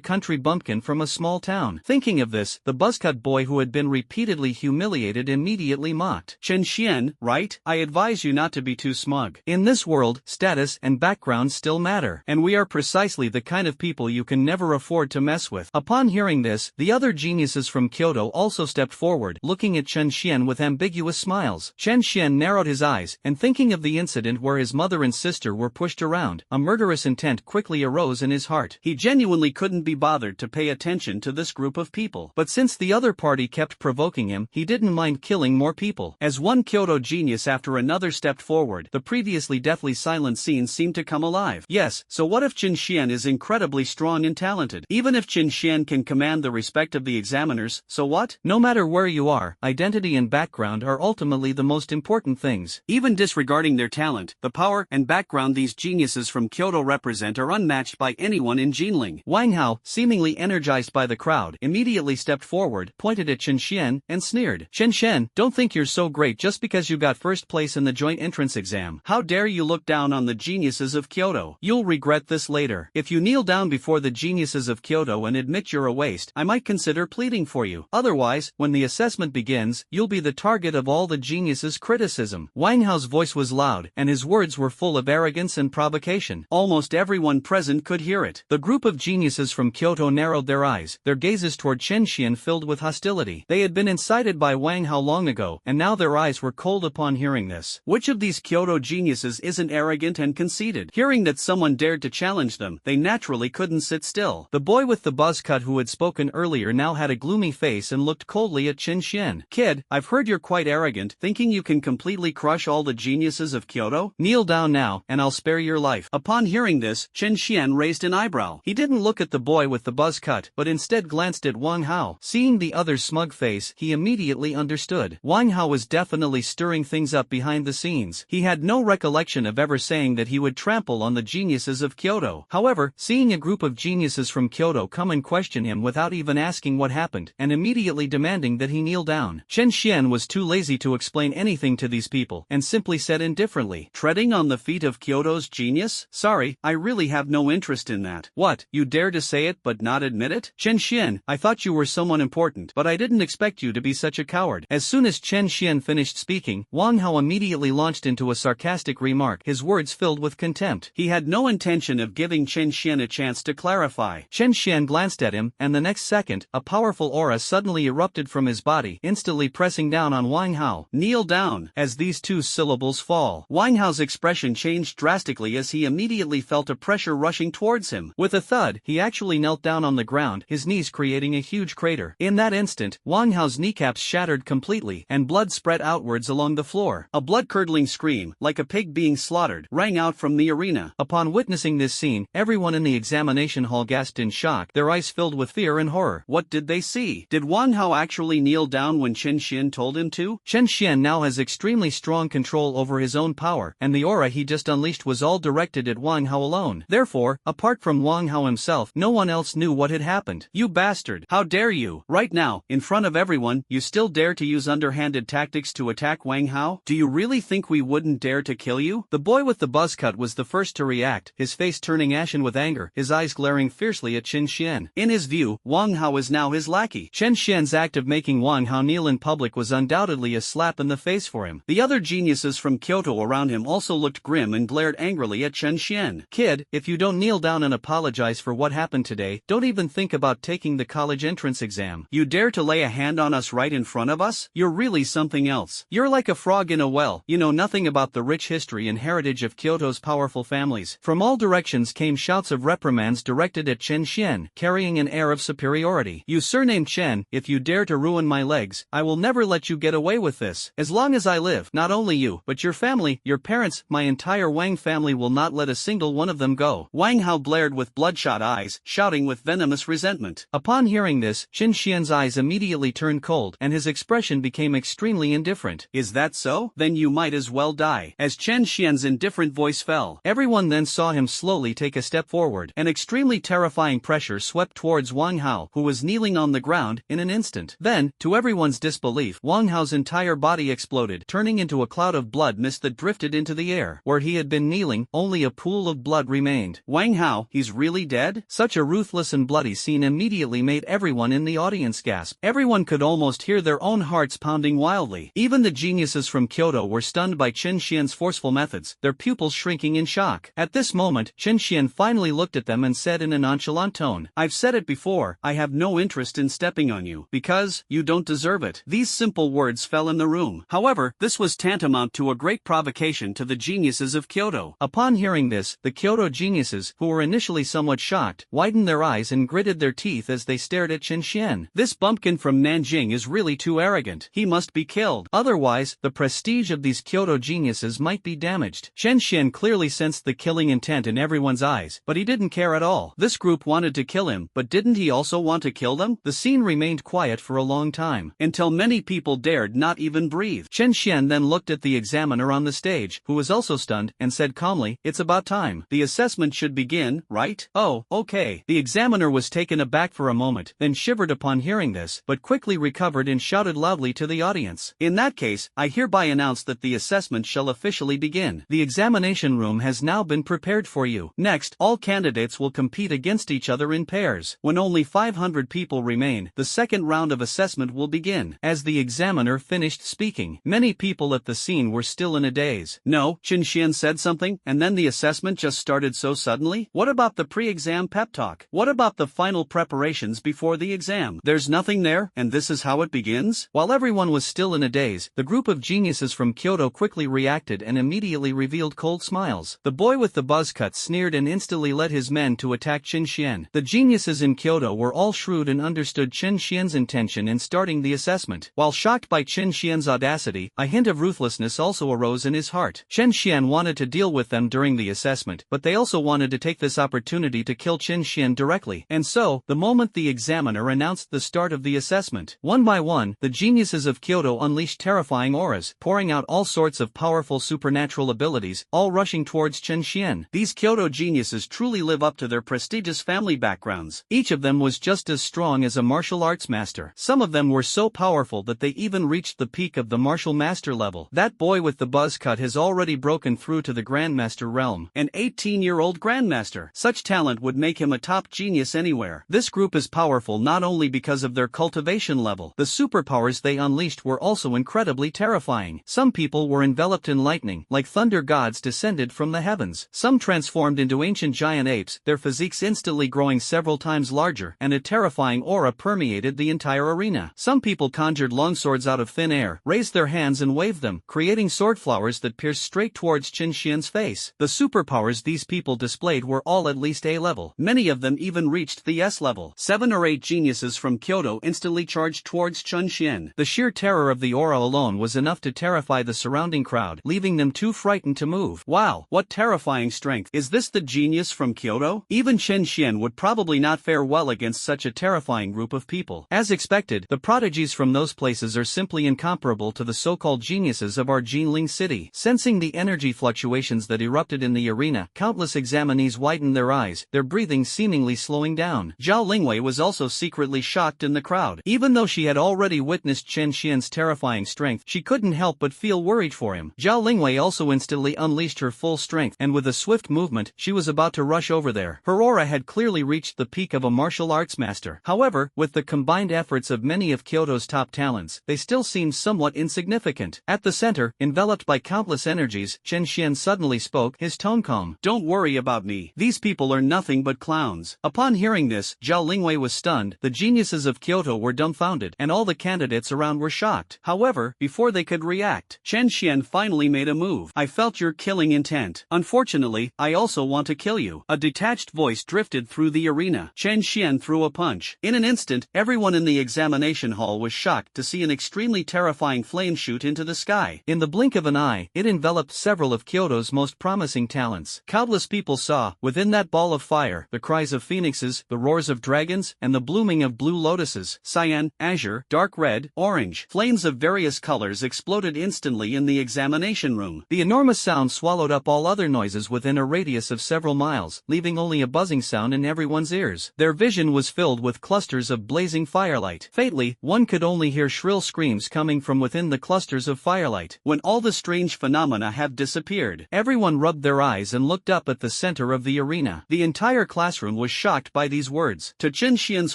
country bumpkin from a small town. Thinking of this, the buzzcut boy who had been repeatedly humiliated immediately mocked. Chen Xian, right? I advise you not to be too smug. In this world, status and background still matter, and we are precisely the kind of people you can never afford to mess with. Upon hearing this, the other geniuses from Kyoto also stepped forward, looking at Chen Xian with ambiguous smiles. Chen Xian narrowed his eyes, and thinking of the incident where his mother and sister were pushed around, a murderous intent quickly arose in his heart. He genuinely couldn't be bothered to pay attention to this group of people. But since the other party kept provoking him, he didn't mind killing more people. As one Kyoto genius after another stepped forward, the previously deathly silent scene seemed to come alive. Yes, so what if Chen Xian is incredibly strong and talented? Even if Chen Xian can command the respect of the examiners, so what? No matter where you are, identity and background are ultimately the most important things. Even disregarding their talent, the power and background these geniuses from Kyoto represent are unmatched by anyone in Jinling. Wang Hao, seemingly energized by the crowd, immediately stepped forward, pointed at Chen Xian, and sneered. Chen Xian, don't think you're so great just because you got first place in the joint entrance exam. How dare you look down on the geniuses of Kyoto? You'll regret this later. If you kneel down before the geniuses of Kyoto and admit you're a waste, I might consider pleading for you. Otherwise, when the assessment begins, you'll be the target of all the geniuses' criticism. Wang Hao's voice was loud, and his words were full of arrogance and provocation. Almost everyone present could hear it. The group of geniuses from Kyoto narrowed their eyes, their gazes toward Chen Xian filled with hostility. They had been incited by Wang Hao long ago, and now their eyes were cold upon hearing this. Which of these Kyoto geniuses isn't arrogant and conceited? Hearing that someone dared to challenge them, they naturally couldn't sit still. The boy with the buzz cut who had spoken earlier now had a gloomy face and looked coldly at Chen Xian. "Kid, I've heard you're quite arrogant, thinking you can completely crush all the geniuses of Kyoto? Kneel down now, and I'll spare your life." Upon hearing this, Chen Xian raised an eyebrow. He didn't look at the boy with the buzz cut, but instead glanced at Wang Hao. Seeing the other's smug face, he immediately understood. Wang Hao was definitely stirring things up behind the scenes. He had no recollection of ever saying that he would trample on the geniuses of Kyoto. However, seeing a group of geniuses from Kyoto come and question him without even asking what happened, and immediately demanding that he kneel down, Chen Xian was too lazy to explain anything to these people, and simply said indifferently, "Treading on the feet of Kyoto's genius? Sorry, I really have no interest in that." "What, you dare to say it but not admit it? Chen Xian, I thought you were someone important, but I didn't expect you to be such a coward." As soon as Chen Xian finished speaking, Wang Hao immediately launched into a sarcastic remark, his words filled with contempt. He had no intention of giving Chen Xian a chance to clarify. Chen Xian glanced at him, and the next second, a powerful aura suddenly erupted from his body, instantly pressing down on Wang Hao. "Kneel down." As these two syllables fall, Wang Hao's expression changed drastically as he immediately felt a pressure rushing towards him. With a thud, he actually knelt down on the ground, his knees creating a huge crater. In that instant, Wang Hao's kneecaps shattered completely, and blood spread outwards along the floor. A blood-curdling scream, like a pig being slaughtered, rang out from the arena. Upon witnessing this scene, everyone in the examination hall gasped in shock, their eyes filled with fear and horror. What did they see? Did Wang Hao actually kneel down when Chen Xian told him to? Chen Xian now has extremely strong control over his own power, and the aura he just unleashed was all directed at Wang Hao alone. Therefore, apart from Wang Hao himself, no one else knew what had happened. "You bastard! How dare you? Right now, in front of everyone, you still dare to use underhanded tactics to attack Wang Hao? Do you really think we wouldn't dare to kill you?" The boy with the buzz cut was the first to react, his face turning ashen with anger, his eyes glaring fiercely at Chen Xian. In his view, Wang Hao is now his lackey. Chen Xian's act of making Wang Hao kneel in public was undoubtedly a slap in the face for him. The other geniuses from Kyoto around him also looked grim and glared angrily at Chen Xian. "Kid, if you don't kneel down and apologize for what happened today, don't even think about taking the college entrance exam. You dare to lay a hand on us right in front of us? You're really something else. You're like a frog in a well. You know nothing about the rich history and heritage of Kyoto's powerful families." From all directions came shouts of reprimands directed at Chen Xian, carrying an air of superiority. "You surnamed Chen, if you dare to ruin my legs, I will never let you get away with this. As long as I live, not only you, but your family, your parents, my entire Wang family will not let a single one of them go." Wang Hao blared with bloodshot eyes, shouting with venomous resentment. Upon hearing this, Chen Xian's eyes immediately turned cold, and his expression became extremely indifferent. "Is that so? Then you might as well die." As Chen Xian's indifferent voice fell, everyone then saw him slowly take a step forward. An extremely terrifying pressure swept towards Wang Hao, who was kneeling on the ground, in an instant. Then, to everyone's disbelief, Wang Hao's entire body exploded, turning into a cloud of blood mist that drifted into the air. Where he had been kneeling, only a pool of blood remained. "Wang Hao, he's really dead?" Such a ruthless and bloody scene immediately made everyone in the audience gasp. Everyone could almost hear their own hearts pounding wildly. Even the geniuses from Kyoto were stunned by Chen Xian's forceful methods, their pupils shrinking in shock. At this moment, Chen Xian finally looked at them and said in a nonchalant tone, "I've said it before, I have no interest in stepping on you, because you don't deserve it." These simple words fell in the room. However, this was tantamount to a great provocation to the geniuses of Kyoto. Upon hearing this, the Kyoto geniuses, who were initially somewhat shocked, widened their eyes and gritted their teeth as they stared at Chen Xian. "This bumpkin from Nanjing is really too arrogant. He must be killed. Otherwise, the prestige of these Kyoto geniuses might be damaged." Chen Xian clearly sensed the killing intent in everyone's eyes, but he didn't care at all. This group wanted to kill him, but didn't he also want to kill them? The scene remained quiet for a long time, until many people dared not even breathe. Chen Xian then looked at the examiner on the stage, who was also stunned, and said calmly, "It's about time. The assessment should begin, right?" "Oh, okay." The examiner was taken aback for a moment, then shivered upon hearing this, but quickly recovered and shouted loudly to the audience, "In that case, I hereby announce that the assessment shall officially begin. The examination room has now been prepared for you. Next, all candidates will compete against each other in pairs. When only 500 people remain, the second round of assessment will begin." As the examiner finished speaking, many people at the scene were still in a daze. "No," Chen Xian said something, and then the assessment just started so suddenly? What about the pre-exam pep talk? What about the final preparations before the exam? There's nothing there, and this is how it begins? While everyone was still in a daze, the group of geniuses from Kyoto quickly reacted and immediately revealed cold smiles. The boy with the buzz cut sneered and instantly led his men to attack Chen Xian. The geniuses in Kyoto were all shrewd and understood Chen Xian's intention in starting the assessment. While shocked by Chen Xian's audacity, a hint of ruthlessness also arose in his heart. Chen Xian wanted to deal with them during the assessment, but they also wanted to take this opportunity to kill Chen Xian directly. And so, the moment the examiner announced the start of the assessment, one by one, the geniuses of Kyoto unleashed terrifying auras, pouring out all sorts of powerful supernatural abilities, all rushing towards Chen Xian. These Kyoto geniuses truly live up to their prestigious family backgrounds. Each of them was just as strong as a martial arts master. Some of them were so powerful that they even reached the peak of the martial master level. That boy with the buzz cut has already broken through to the Grandmaster realm. An 18-year-old Grandmaster. Such talent would make him a top genius anywhere. This group is powerful not only because of their cultivation level. The superpowers they unleashed were also incredibly terrifying. Some people were enveloped in lightning, like thunder gods descended from the heavens. Some transformed into ancient giant apes, their physiques instantly growing several times larger, and a terrifying aura permeated the entire arena. Some people conjured longswords out of thin air, raised their hands and waved them, creating sword flowers that pierced straight towards Chen Xian's face. The superpowers these people displayed were all at least A level. Many of them even reached the S level. 7 or 8 geniuses from Kyoto instantly charged towards Chen Xian. The sheer terror of the aura alone was enough to terrify the surrounding crowd, leaving them too frightened to move. Wow, what terrifying strength! Is this the genius from Kyoto? Even Chen Xian would probably not fare well against such a terrifying group of people. As expected, the prodigies from those places are simply incomparable to the so-called geniuses of our Jinling city. Sensing the energy fluctuations that erupted in the arena, countless examinees widened their eyes, their breathing seemingly slowing down. Zhao Lingwei was also secretly shocked in the crowd. Even though she had already witnessed Chen Xian's terrifying strength, she couldn't help but feel worried for him. Zhao Lingwei also instantly unleashed her full strength, and with a swift movement, she was about to rush over there. Her aura had clearly reached the peak of a martial arts master. However, with the combined efforts of many of Kyoto's top talents, they still seemed somewhat insignificant. At the center, enveloped by countless energies, Chen Xian suddenly spoke, his tone calm. "Don't worry about me. These people are nothing but clowns." Upon hearing this, Zhao Lingwei was stunned, the geniuses of Kyoto were dumbfounded, and all the candidates around were shocked. However, before they could react, Chen Xian finally made a move. "I felt your killing intent. Unfortunately, I also want to kill you." A detached voice drifted through the arena. Chen Xian threw a punch. In an instant, everyone in the examination hall was shocked to see an extremely terrifying flame shoot into the sky. In the blink of an eye, it enveloped several of Kyoto's most promising talents. Countless people saw, within that ball of fire, the cries of phoenixes, the roars of dragons, and the blooming of blue lotuses. Cyan, azure, dark red, orange. Flames of various colors exploded instantly in the examination room. The enormous sound swallowed up all other noises within a radius of several miles, leaving only a buzzing sound in everyone's ears. Their vision was filled with clusters of blazing firelight. Faintly, one could only hear shrill screams coming from within the clusters of firelight. When all the strange phenomena have disappeared, everyone rubbed their eyes and looked up at the center of the arena. The entire classroom was shocked by these words. To Chen Xian's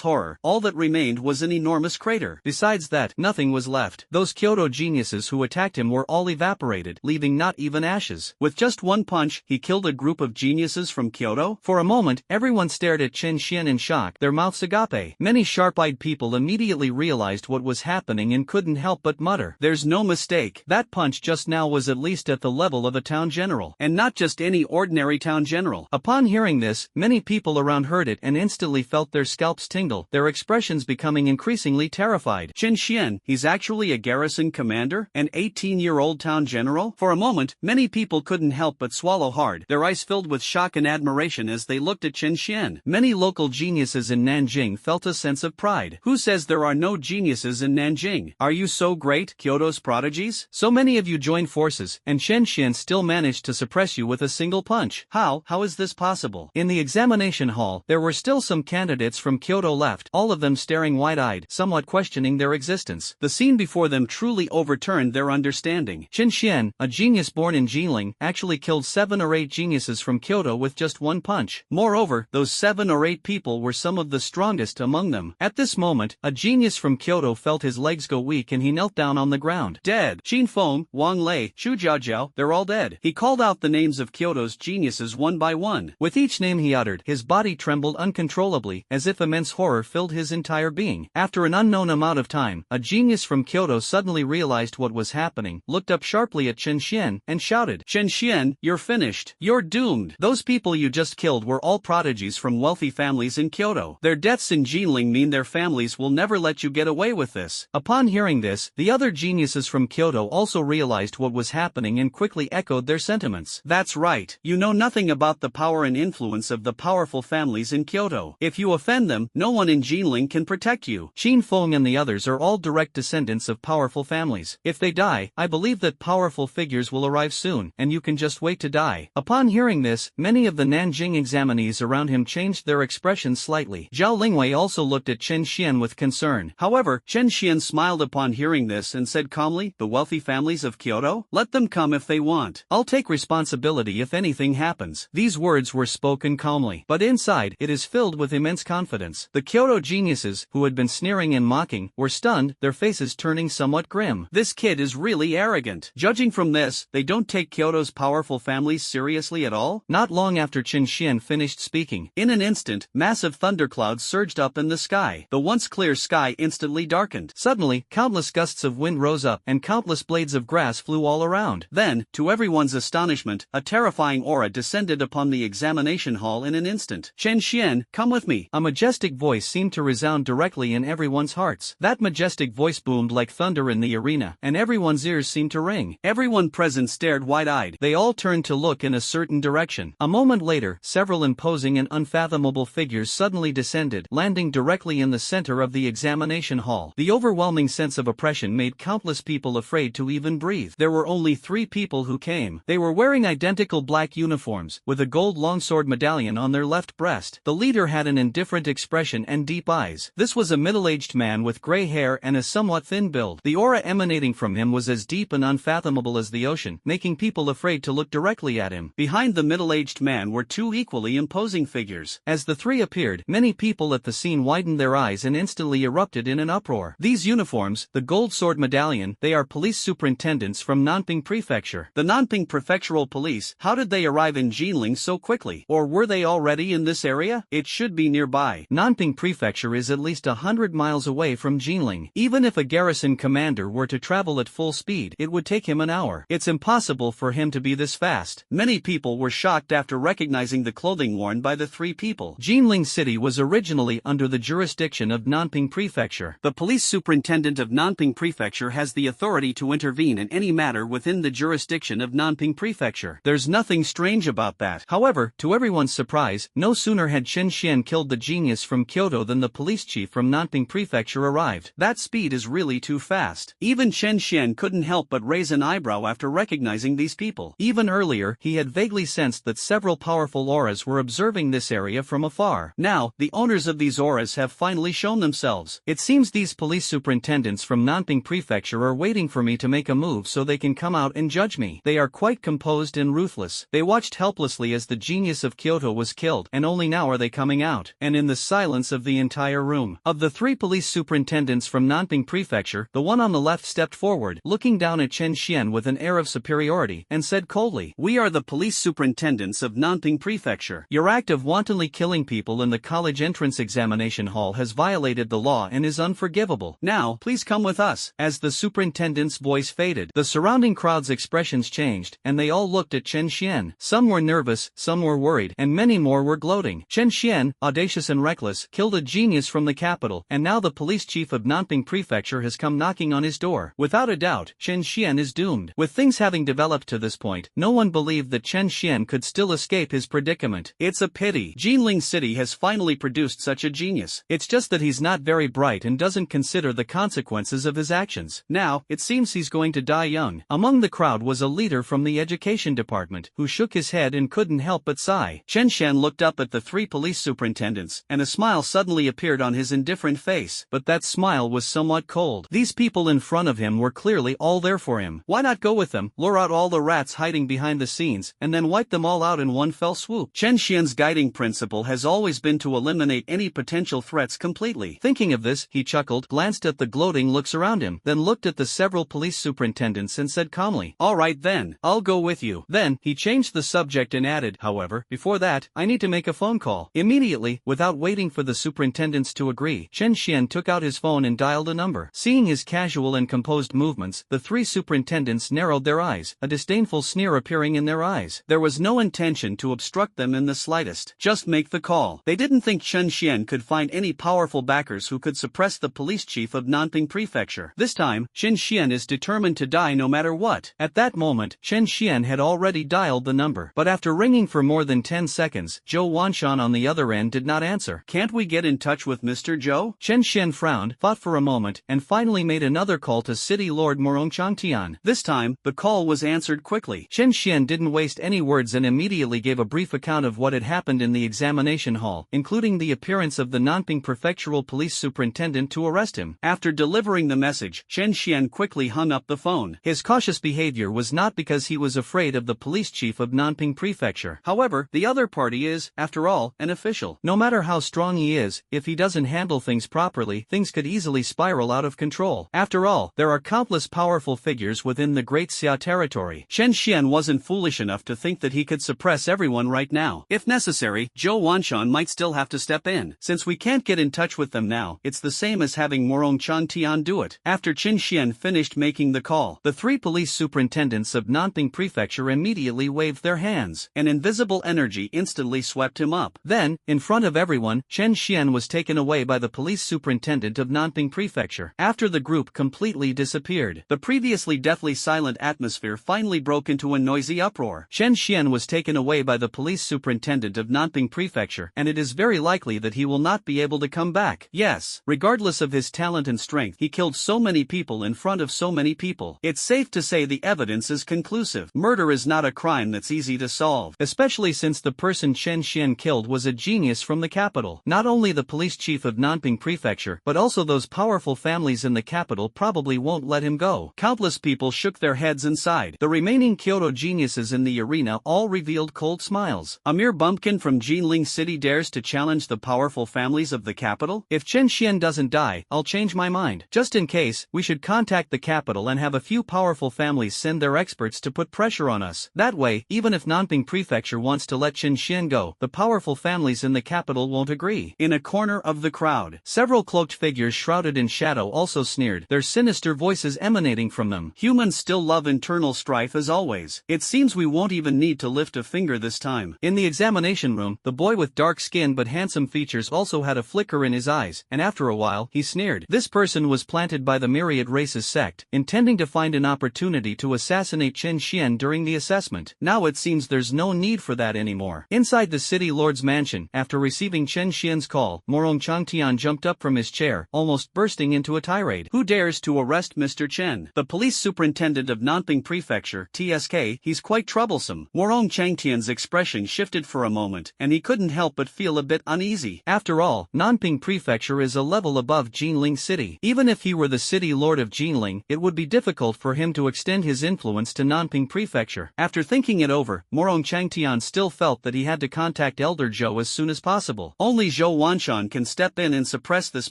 horror, all that remained was an enormous crater. Besides that, nothing was left. Those Kyoto geniuses who attacked him were all evaporated, leaving not even ashes. With just one punch, he killed a group of geniuses from Kyoto? For a moment, everyone stared at Chen Xian in shock, their mouths agape. Many sharp-eyed people immediately realized what was happening and couldn't help but mutter. There's no mistake. That punch just now was at least at the level of a town general. And not just any ordinary town general. Upon hearing this, many people around heard it and instantly felt their scalps tingle, their expressions becoming increasingly terrified. Chen Xian, he's actually a garrison commander? An 18-year-old town general? For a moment, many people couldn't help but swallow hard, their eyes filled with shock and admiration as they looked at Chen Xian. Many local geniuses in Nanjing felt a sense of pride. Who says there are no geniuses in Nanjing? Are you so great, Kyoto's prodigies? So many of you joined forces, and Chen Xian still managed to suppress you with a single punch. How is this possible? In the examination hall, there were still some candidates from Kyoto left, all of them staring wide-eyed, somewhat questioning their existence. The scene before them truly overturned their understanding. Chen Xian, a genius born in Jinling, actually killed 7 or 8 geniuses from Kyoto with just one punch. Moreover, those 7 or 8 people were some of the strongest among them. At this moment, a genius from Kyoto felt his legs go weak and he knelt down on the ground. Dead. Qin Feng, Wang Lei, Xu Jiaojiao, they're all dead. He called out the names of Kyoto's geniuses one by one. With each name he uttered, his body trembled uncontrollably, as if immense horror filled his entire being. After an unknown amount of time, a genius from Kyoto suddenly realized what was happening, looked up sharply at Chen Xian, and shouted, "Chen Xian, you're finished. You're doomed." Those people you just killed were all prodigies from wealthy families in Kyoto. Their deaths in Jinling mean their families will never let you get away with this. Upon hearing this, the other geniuses from Kyoto also realized what was happening and quickly echoed their sentiments. That's right, you know nothing about the power and influence of the powerful families in Kyoto. If you offend them, no one in Jinling can protect you. Qin Feng and the others are all direct descendants of powerful families. If they die, I believe that powerful figures will arrive soon, and you can just wait to die. Upon hearing this, many of the Nanjing examinees around him changed their expressions slightly. Zhao Lingwei also looked at Chen Xian with concern. However, Chen Xian smiled upon hearing this and said calmly, "The wealthy families of Kyoto? Let them come if they want. I'll take responsibility if anything happens." These words were spoken calmly, but inside, it is filled with immense confidence. The Kyoto geniuses, who had been sneering and mocking, were stunned, their faces turning somewhat grim. This kid is really arrogant. Judging from this, they don't take Kyoto's powerful families seriously at all? Not long after Chen Xian finished speaking, in an instant, massive thunderclouds surged up in the sky. The once clear sky instantly darkened. Suddenly, countless gusts of wind rose up, and countless blades of grass flew all around. Then, to everyone's astonishment, a terrifying aura descended upon the examination hall in an instant. "Chen Xian, come with me." A majestic voice seemed to resound directly in everyone's hearts. That majestic voice boomed like thunder in the arena, and everyone's ears seemed to ring. Everyone present stared wide-eyed. They all turned to look in a certain direction. A moment later, several imposing and unfathomable figures suddenly descended, landing directly in the center of the examination hall. The overwhelming sense of oppression made countless people afraid to even breathe. There were only 3 people who came. They were wearing identical black uniforms, with a gold longsword medallion on their left breast. The leader had an indifferent expression and deep eyes. This was a middle-aged man with gray hair and a somewhat thin build. The aura emanating from him was as deep and unfathomable as the ocean, making people afraid to look directly at him. Behind the middle-aged man were 2 equally imposing figures. As the 3 appeared, many people at the scene widened their eyes and instantly erupted in an uproar. These uniforms, the gold sword medallion, they are police superintendents from Nanping Prefecture. The Nanping Prefectural Police, how did they arrive in Jinling so quickly? Or were they already in this area? It should be nearby. Nanping Prefecture is at least 100 miles away from Jinling. Even if a garrison commander were to travel at full speed, it would take him an hour. It's impossible for him to be this fast. Many people were shocked after recognizing the clothing worn by the 3 people. Jinling City was originally under the jurisdiction of Nanping Prefecture. The police superintendent of Nanping Prefecture has the authority to intervene in any matter within the jurisdiction of Nanping Prefecture. There's nothing strange about that. However, to everyone's surprise, no sooner had Chen Xian killed the genius from Kyoto than the police chief from Nanping Prefecture arrived. That speed is really too fast. Even Chen Xian couldn't help but raise an eyebrow after recognizing these people. Even earlier, he had vaguely sensed that several powerful auras were observing this area from afar. Now, the owners of these auras have finally shown themselves. It seems these police superintendents from Nanping Prefecture are waiting for me to make a move so they can come out and judge me. They are quite composed and ruthless. They watched helplessly as the genius of Kyoto was killed, and only now are they coming out. And in the silence of the entire room, of the 3 police superintendents from Nanping Prefecture, the one on the left stepped forward, looking down at Chen Xian with an air of superiority, and said coldly, "We are the police superintendents of Nanping Prefecture. Your act of wantonly killing people in the college entrance examination hall has violated the law and is unforgivable. Now, please come with us." As the superintendent's voice faded, the surrounding crowd's expressions changed, and they all looked at Chen Xian. Some were nervous, some were worried, and many more were gloating. Chen Xian, audacious and reckless, killed a genius from the capital, and now the police chief of Nanping Prefecture has come knocking on his door. Without a doubt, Chen Xian is doomed. With things having developed to this point, no one believed that Chen Xian could still escape his predicament. It's a pity. Jinling City has finally produced such a genius. It's just that he's not very bright and doesn't consider the consequences of his actions. Now, it seems he's going to die young. Among the crowd was a leader from the education department, who shook his head and couldn't help but sigh. Chen Xian looked up at the 3 police superintendents, and a smile suddenly appeared on his indifferent face. But that smile was somewhat cold. These people in front of him were clearly all there for him. Why not go with them, lure out all the rats hiding behind the scenes, and then wipe them all out in one fell swoop? Chen Xian's guiding principle has always been to eliminate any potential threats completely. Thinking of this, he chuckled, glanced at the gloating looks around him, then looked at the several police superintendents and said calmly, "All right then, I'll go with you." Then, he changed the subject and added, "However, before that, I need to make a phone call." Immediately, without waiting for the superintendents to agree, Chen Xian took out his phone and dialed a number. Seeing his casual and composed movements, the 3 superintendents narrowed their eyes, a disdainful sneer appearing in their eyes. There was no intention to obstruct them in the slightest. Just make the call. They didn't think Chen Xian could could find any powerful backers who could suppress the police chief of Nanping Prefecture. This time, Chen Xian is determined to die no matter what. At that moment, Chen Xian had already dialed the number. But after ringing for more than 10 seconds, Zhou Wanshan on the other end did not answer. Can't we get in touch with Mr. Zhou? Chen Xian frowned, thought for a moment, and finally made another call to City Lord Morong Changtian. This time, the call was answered quickly. Chen Xian didn't waste any words and immediately gave a brief account of what had happened in the examination hall, including the appearance of the Nanping Prefectural Police Superintendent to arrest him. After delivering the message, Chen Xian quickly hung up the phone. His cautious behavior was not because he was afraid of the police chief of Nanping Prefecture. However, the other party is, after all, an official. No matter how strong he is, if he doesn't handle things properly, things could easily spiral out of control. After all, there are countless powerful figures within the Great Xia territory. Chen Xian wasn't foolish enough to think that he could suppress everyone right now. If necessary, Zhou Wanshan might still have to step in. Since we can't get in touch with them now, it's the same as having Morong Changtian do it. After Chen Xian finished making the call, the three police superintendents of Nanping Prefecture immediately waved their hands. An invisible energy instantly swept him up. Then, in front of everyone, Chen Xian was taken away by the police superintendent of Nanping Prefecture. After the group completely disappeared, the previously deathly silent atmosphere finally broke into a noisy uproar. Chen Xian was taken away by the police superintendent of Nanping Prefecture, and it is very likely that he will not be able to come back. Yes, regardless of his talent and strength, he killed so many people in front of so many people. It's safe to say the evidence is conclusive. Murder is not a crime that's easy to solve, especially since the person Chen Xian killed was a genius from the capital. Not only the police chief of Nanping Prefecture, but also those powerful families in the capital probably won't let him go. Countless people shook their heads inside. The remaining Kyoto geniuses in the arena all revealed cold smiles. A mere bumpkin from Jinling City dares to challenge the powerful families of the capital? If Chen Xian doesn't die, I'll change my mind. Just in case, we should contact the capital and have a few powerful families send their experts to put pressure on us. That way, even if Nanping Prefecture wants to let Chen Xian go, the powerful families in the capital won't agree. In a corner of the crowd, several cloaked figures shrouded in shadow also sneered, their sinister voices emanating from them. Humans still love internal strife as always. It seems we won't even need to lift a finger this time. In the examination room, the boy with dark skin but handsome features also had a flicker in his eyes, and after a while, he sneered. This person was planted by the Myriad race's sect, intending to find an opportunity to assassinate Chen Xian during the assessment. Now it seems there's no need for that anymore. Inside the city lord's mansion, after receiving Chen Xian's call, Morong Changtian jumped up from his chair, almost bursting into a tirade. Who dares to arrest Mr. Chen? The police superintendent of Nanping Prefecture, TSK, he's quite troublesome. Morong Changtian's expression shifted for a moment, and he couldn't help but feel a bit uneasy. After all, Nanping Prefecture is a level above Jinling City. Even if he were the city lord of Jinling, it would be difficult for him to extend his influence to Nanping Prefecture. After thinking it over, Morong Changtian still felt that he had to contact Elder Zhou as soon as possible. Only Zhou Wanshan can step in and suppress this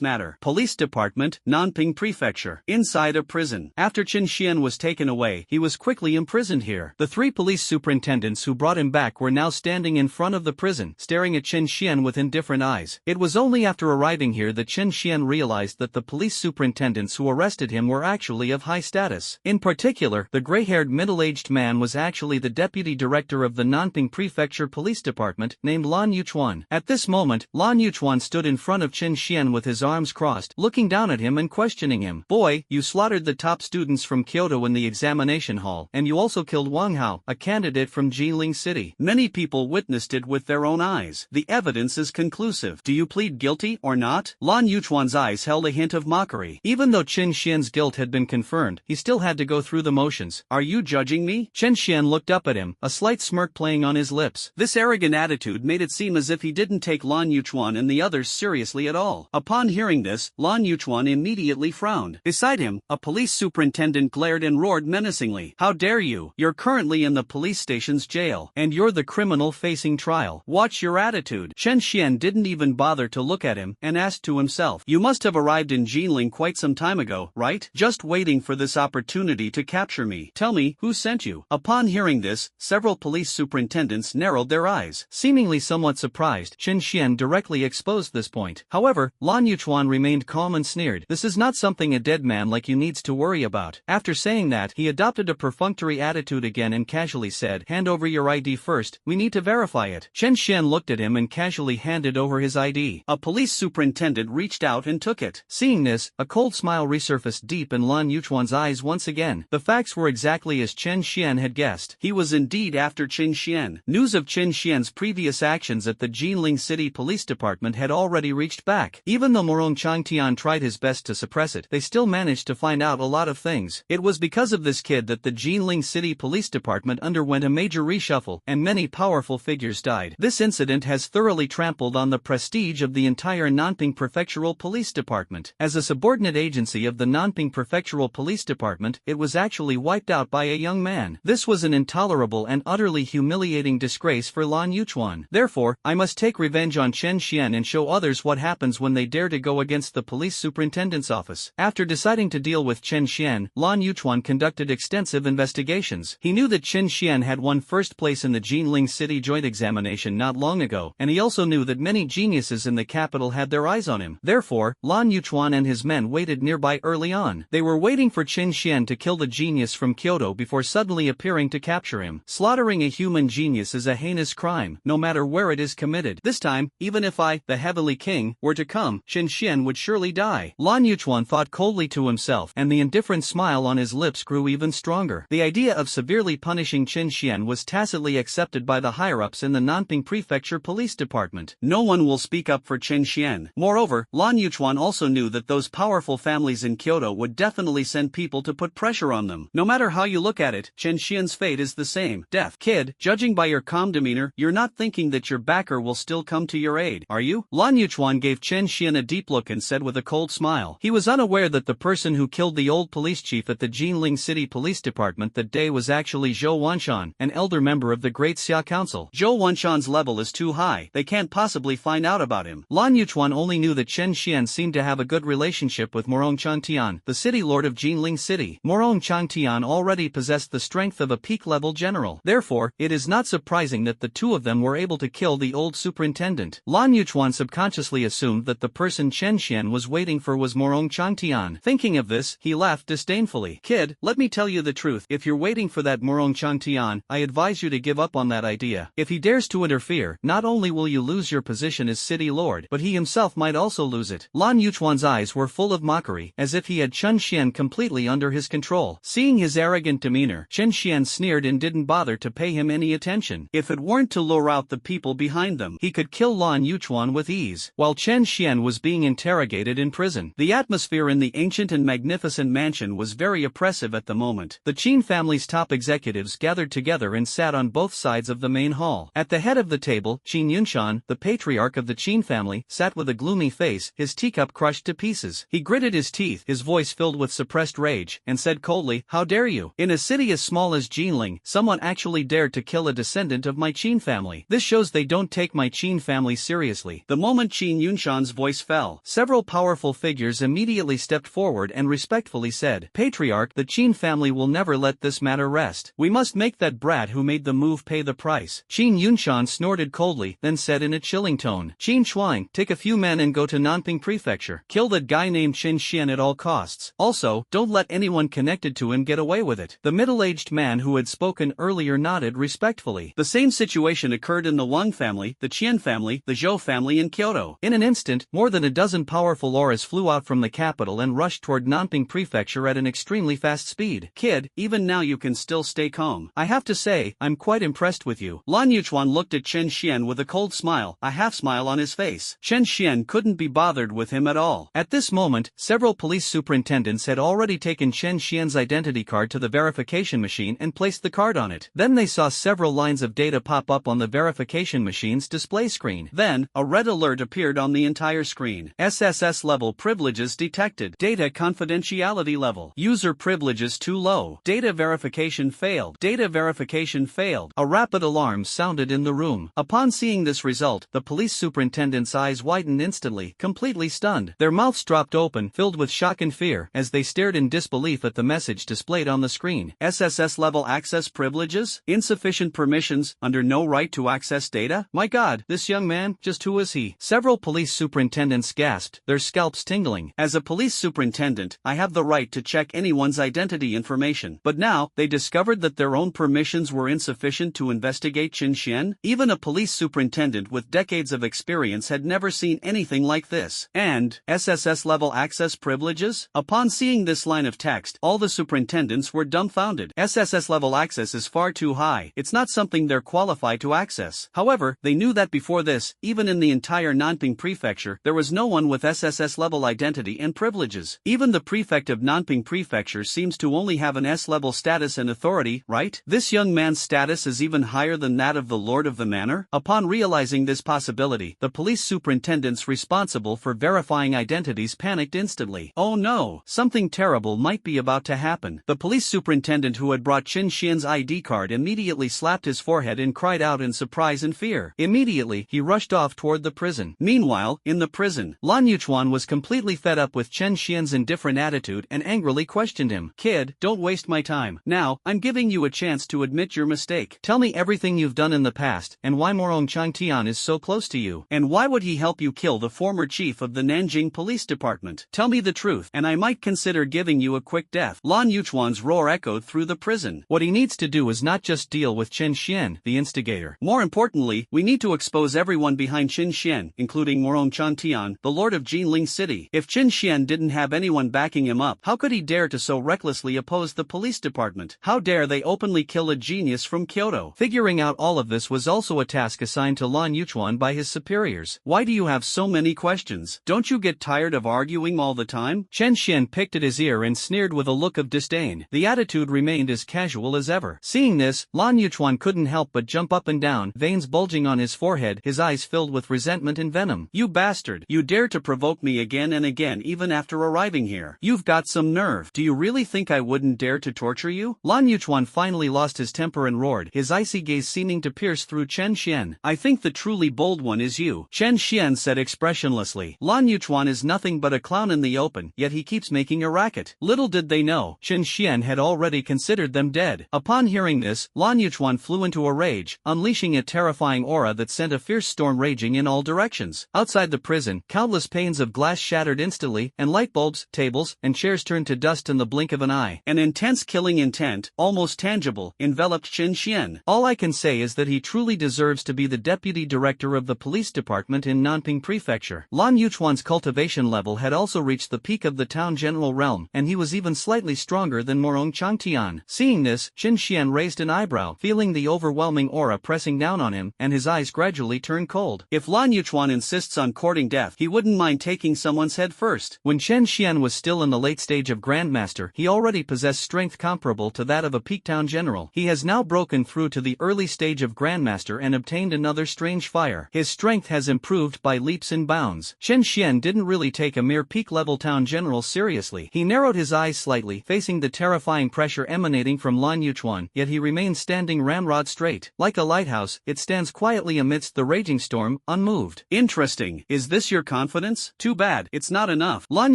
matter. Police Department, Nanping Prefecture. Inside a prison. After Chen Xian was taken away, he was quickly imprisoned here. The three police superintendents who brought him back were now standing in front of the prison, staring at Chen Xian with indifferent eyes. It was only after arriving here that Chen Xian realized that the police superintendents who arrested him were actually of high status. In particular, the gray-haired middle-aged man was actually the deputy director of the Nanping Prefecture Police Department, named Lan Yuchuan. At this moment, Lan Yuchuan stood in front of Chen Xian with his arms crossed, looking down at him and questioning him. Boy, you slaughtered the top students from Kyoto in the examination hall, and you also killed Wang Hao, a candidate from Jiling City. Many people witnessed it with their own eyes. The evidence is conclusive. Do you plead guilty or not? Lan Yuchuan's eyes held a hint of mockery. Even though Chen Xian's guilt had been confirmed, he still had to go through the motions. Are you judging me? Chen Xian looked up at him, a slight smirk playing on his lips. This arrogant attitude made it seem as if he didn't take Lan Yuchuan and the others seriously at all. Upon hearing this, Lan Yuchuan immediately frowned. Beside him, a police superintendent glared and roared menacingly. How dare you? You're currently in the police station's jail, and you're the criminal facing trial. Watch your attitude. Chen Xian didn't even bother to look at him, and asked to himself, you must have arrived in Jinling quite some time ago, right? Just waiting for this opportunity to capture me. Tell me, who sent you? Upon hearing this, several police superintendents narrowed their eyes. Seemingly somewhat surprised, Chen Xian directly exposed this point. However, Lan Yuchuan remained calm and sneered. This is not something a dead man like you needs to worry about. After saying that, he adopted a perfunctory attitude again and casually said, hand over your ID first, we need to verify it. Chen Xian looked at him and casually handed over his ID. ID. A police superintendent reached out and took it. Seeing this, a cold smile resurfaced deep in Lan Yuchuan's eyes once again. The facts were exactly as Chen Xian had guessed. He was indeed after Chen Xian. News of Chen Xian's previous actions at the Jinling City Police Department had already reached back. Even though Morong Changtian tried his best to suppress it, they still managed to find out a lot of things. It was because of this kid that the Jinling City Police Department underwent a major reshuffle, and many powerful figures died. This incident has thoroughly trampled on the prestige of the entire Nanping Prefectural Police Department. As a subordinate agency of the Nanping Prefectural Police Department, it was actually wiped out by a young man. This was an intolerable and utterly humiliating disgrace for Lan Yuchuan. Therefore, I must take revenge on Chen Xian and show others what happens when they dare to go against the police superintendent's office. After deciding to deal with Chen Xian, Lan Yuchuan conducted extensive investigations. He knew that Chen Xian had won first place in the Jinling City joint examination not long ago, and he also knew that many geniuses in the capital had their eyes on him. Therefore, Lan Yuchuan and his men waited nearby early on. They were waiting for Chen Xian to kill the genius from Kyoto before suddenly appearing to capture him. Slaughtering a human genius is a heinous crime, no matter where it is committed. This time, even if I, the Heavenly King, were to come, Chen Xian would surely die. Lan Yuchuan thought coldly to himself, and the indifferent smile on his lips grew even stronger. The idea of severely punishing Chen Xian was tacitly accepted by the higher-ups in the Nanping Prefecture Police Department. No one will speak up for Chen Xian. Moreover, Lan Yuchuan also knew that those powerful families in Kyoto would definitely send people to put pressure on them. No matter how you look at it, Chen Xian's fate is the same. Death. Kid, judging by your calm demeanor, you're not thinking that your backer will still come to your aid, are you? Lan Yuchuan gave Chen Xian a deep look and said with a cold smile. He was unaware that the person who killed the old police chief at the Jinling City Police Department that day was actually Zhou Wanshan, an elder member of the Great Xia Council. Zhou Wanshan's level is too high. They can't possibly find out about him. Lan Yuchuan only knew that Chen Xian seemed to have a good relationship with Morong Changtian, the city lord of Jinling City. Morong Changtian already possessed the strength of a peak-level general. Therefore, it is not surprising that the two of them were able to kill the old superintendent. Lan Yuchuan subconsciously assumed that the person Chen Xian was waiting for was Morong Changtian. Thinking of this, he laughed disdainfully. Kid, let me tell you the truth. If you're waiting for that Morong Changtian, I advise you to give up on that idea. If he dares to interfere, not only will you lose your position as city lord, but he himself might also lose it. Lan Yuchuan's eyes were full of mockery, as if he had Chen Xian completely under his control. Seeing his arrogant demeanor, Chen Xian sneered and didn't bother to pay him any attention. If it weren't to lure out the people behind them, he could kill Lan Yuchuan with ease. While Chen Xian was being interrogated in prison, the atmosphere in the ancient and magnificent mansion was very oppressive at the moment. The Qin family's top executives gathered together and sat on both sides of the main hall. At the head of the table, Qin Yunshan, the patriarch of the Qin family, sat with a gloomy face, his teacup crushed to pieces. He gritted his teeth, his voice filled with suppressed rage, and said coldly, "How dare you? In a city as small as Jinling, someone actually dared to kill a descendant of my Qin family. This shows they don't take my Qin family seriously." The moment Qin Yunshan's voice fell, several powerful figures immediately stepped forward and respectfully said, "Patriarch, the Qin family will never let this matter rest. We must make that brat who made the move pay the price." Qin Yunshan snorted coldly, then said in a chilling tone, "Qin Shuang, take a few men and go to Nanping Prefecture. Kill that guy named Chen Xian at all costs. Also, don't let anyone connected to him get away with it." The middle-aged man who had spoken earlier nodded respectfully. The same situation occurred in the Wang family, the Qian family, the Zhou family in Kyoto. In an instant, more than a dozen powerful auras flew out from the capital and rushed toward Nanping Prefecture at an extremely fast speed. Kid, even now you can still stay calm. I have to say, I'm quite impressed with you. Lan Yuchuan looked at Chen Xian with a cold smile, a half-smile on his face. Chen Xian couldn't be bothered with him at all. At this moment, several police superintendents had already taken Chen Xian's identity card to the verification machine and placed the card on it. Then they saw several lines of data pop up on the verification machine's display screen. Then, a red alert appeared on the entire screen. SSS level privileges detected. Data confidentiality level. User privileges too low. Data verification failed. Data verification failed. A rapid alarm sounded in the room. Upon seeing this result, the police superintendent's eyes widened instantly, completely stunned. Their mouths dropped open, filled with shock and fear, as they stared in disbelief at the message displayed on the screen. SSS level access privileges? Insufficient permissions, under no right to access data? My God, this young man, just who is he? Several police superintendents gasped, their scalps tingling. As a police superintendent, I have the right to check anyone's identity information. But now, they discovered that their own permissions were insufficient to investigate Chen Xian? Even a police superintendent with decades of experience experience had never seen anything like this. And, SSS-level access privileges? Upon seeing this line of text, all the superintendents were dumbfounded. SSS-level access is far too high. It's not something they're qualified to access. However, they knew that before this, even in the entire Nanping Prefecture, there was no one with SSS-level identity and privileges. Even the prefect of Nanping Prefecture seems to only have an S-level status and authority, right? This young man's status is even higher than that of the Lord of the Manor? Upon realizing this possibility, the police superintendents responsible for verifying identities panicked instantly. Oh no, something terrible might be about to happen. The police superintendent who had brought Qin Xian's ID card immediately slapped his forehead and cried out in surprise and fear. Immediately, he rushed off toward the prison. Meanwhile, in the prison, Lan Yuchuan was completely fed up with Chen Xian's indifferent attitude and angrily questioned him. Kid, don't waste my time. Now, I'm giving you a chance to admit your mistake. Tell me everything you've done in the past, and why Morong Changtian is so close to you. And why would he help you kill the former chief of the Nanjing Police Department? Tell me the truth, and I might consider giving you a quick death. Lan Yuchuan's roar echoed through the prison. What he needs to do is not just deal with Chen Xian, the instigator. More importantly, we need to expose everyone behind Qin Xian, including Morong Changtian, the lord of Jinling City. If Qin Xian didn't have anyone backing him up, how could he dare to so recklessly oppose the police department? How dare they openly kill a genius from Kyoto? Figuring out all of this was also a task assigned to Lan Yuchuan by his superiors. Why do you have so many questions? Don't you get tired of arguing all the time? Chen Xian picked at his ear and sneered with a look of disdain. The attitude remained as casual as ever. Seeing this, Lan Yuchuan couldn't help but jump up and down, veins bulging on his forehead, his eyes filled with resentment and venom. You bastard! You dare to provoke me again and again even after arriving here. You've got some nerve. Do you really think I wouldn't dare to torture you? Lan Yuchuan finally lost his temper and roared, his icy gaze seeming to pierce through Chen Xian. I think the truly bold one is you, Chen Xian said expressionlessly. Lan Yuchuan is nothing but a clown in the open, yet he keeps making a racket. Little did they know, Chen Xian had already considered them dead. Upon hearing this, Lan Yuchuan flew into a rage, unleashing a terrifying aura that sent a fierce storm raging in all directions. Outside the prison, countless panes of glass shattered instantly, and light bulbs, tables, and chairs turned to dust in the blink of an eye. An intense killing intent, almost tangible, enveloped Qin Xian. All I can say is that he truly deserves to be the deputy director of the police department in Nanping Prefecture. Lan Yuchuan's cultivation level had also reached the peak of the town general realm, and he was even slightly stronger than Morong Changtian. Seeing this, Qin Xian raised an eyebrow, feeling the overwhelming aura pressing down on him, and his eyes gradually turned cold. If Lan Yuchuan insists on courting death, he wouldn't mind taking someone's head first. When Chen Xian was still in the late stage of Grandmaster, he already possessed strength comparable to that of a peak town general. He has now broken through to the early stage of Grandmaster and obtained another strange fire. His strength has improved by leaps and bounds. Chen Xian didn't really take a mere peak-level town general seriously. He narrowed his eyes slightly, facing the terrifying pressure emanating from Lan Yuchuan, yet he remained standing ramrod straight. Like a lighthouse, it stands quietly amidst the raging storm, unmoved. Interesting. Is this your confidence? Too bad, it's not enough. Lan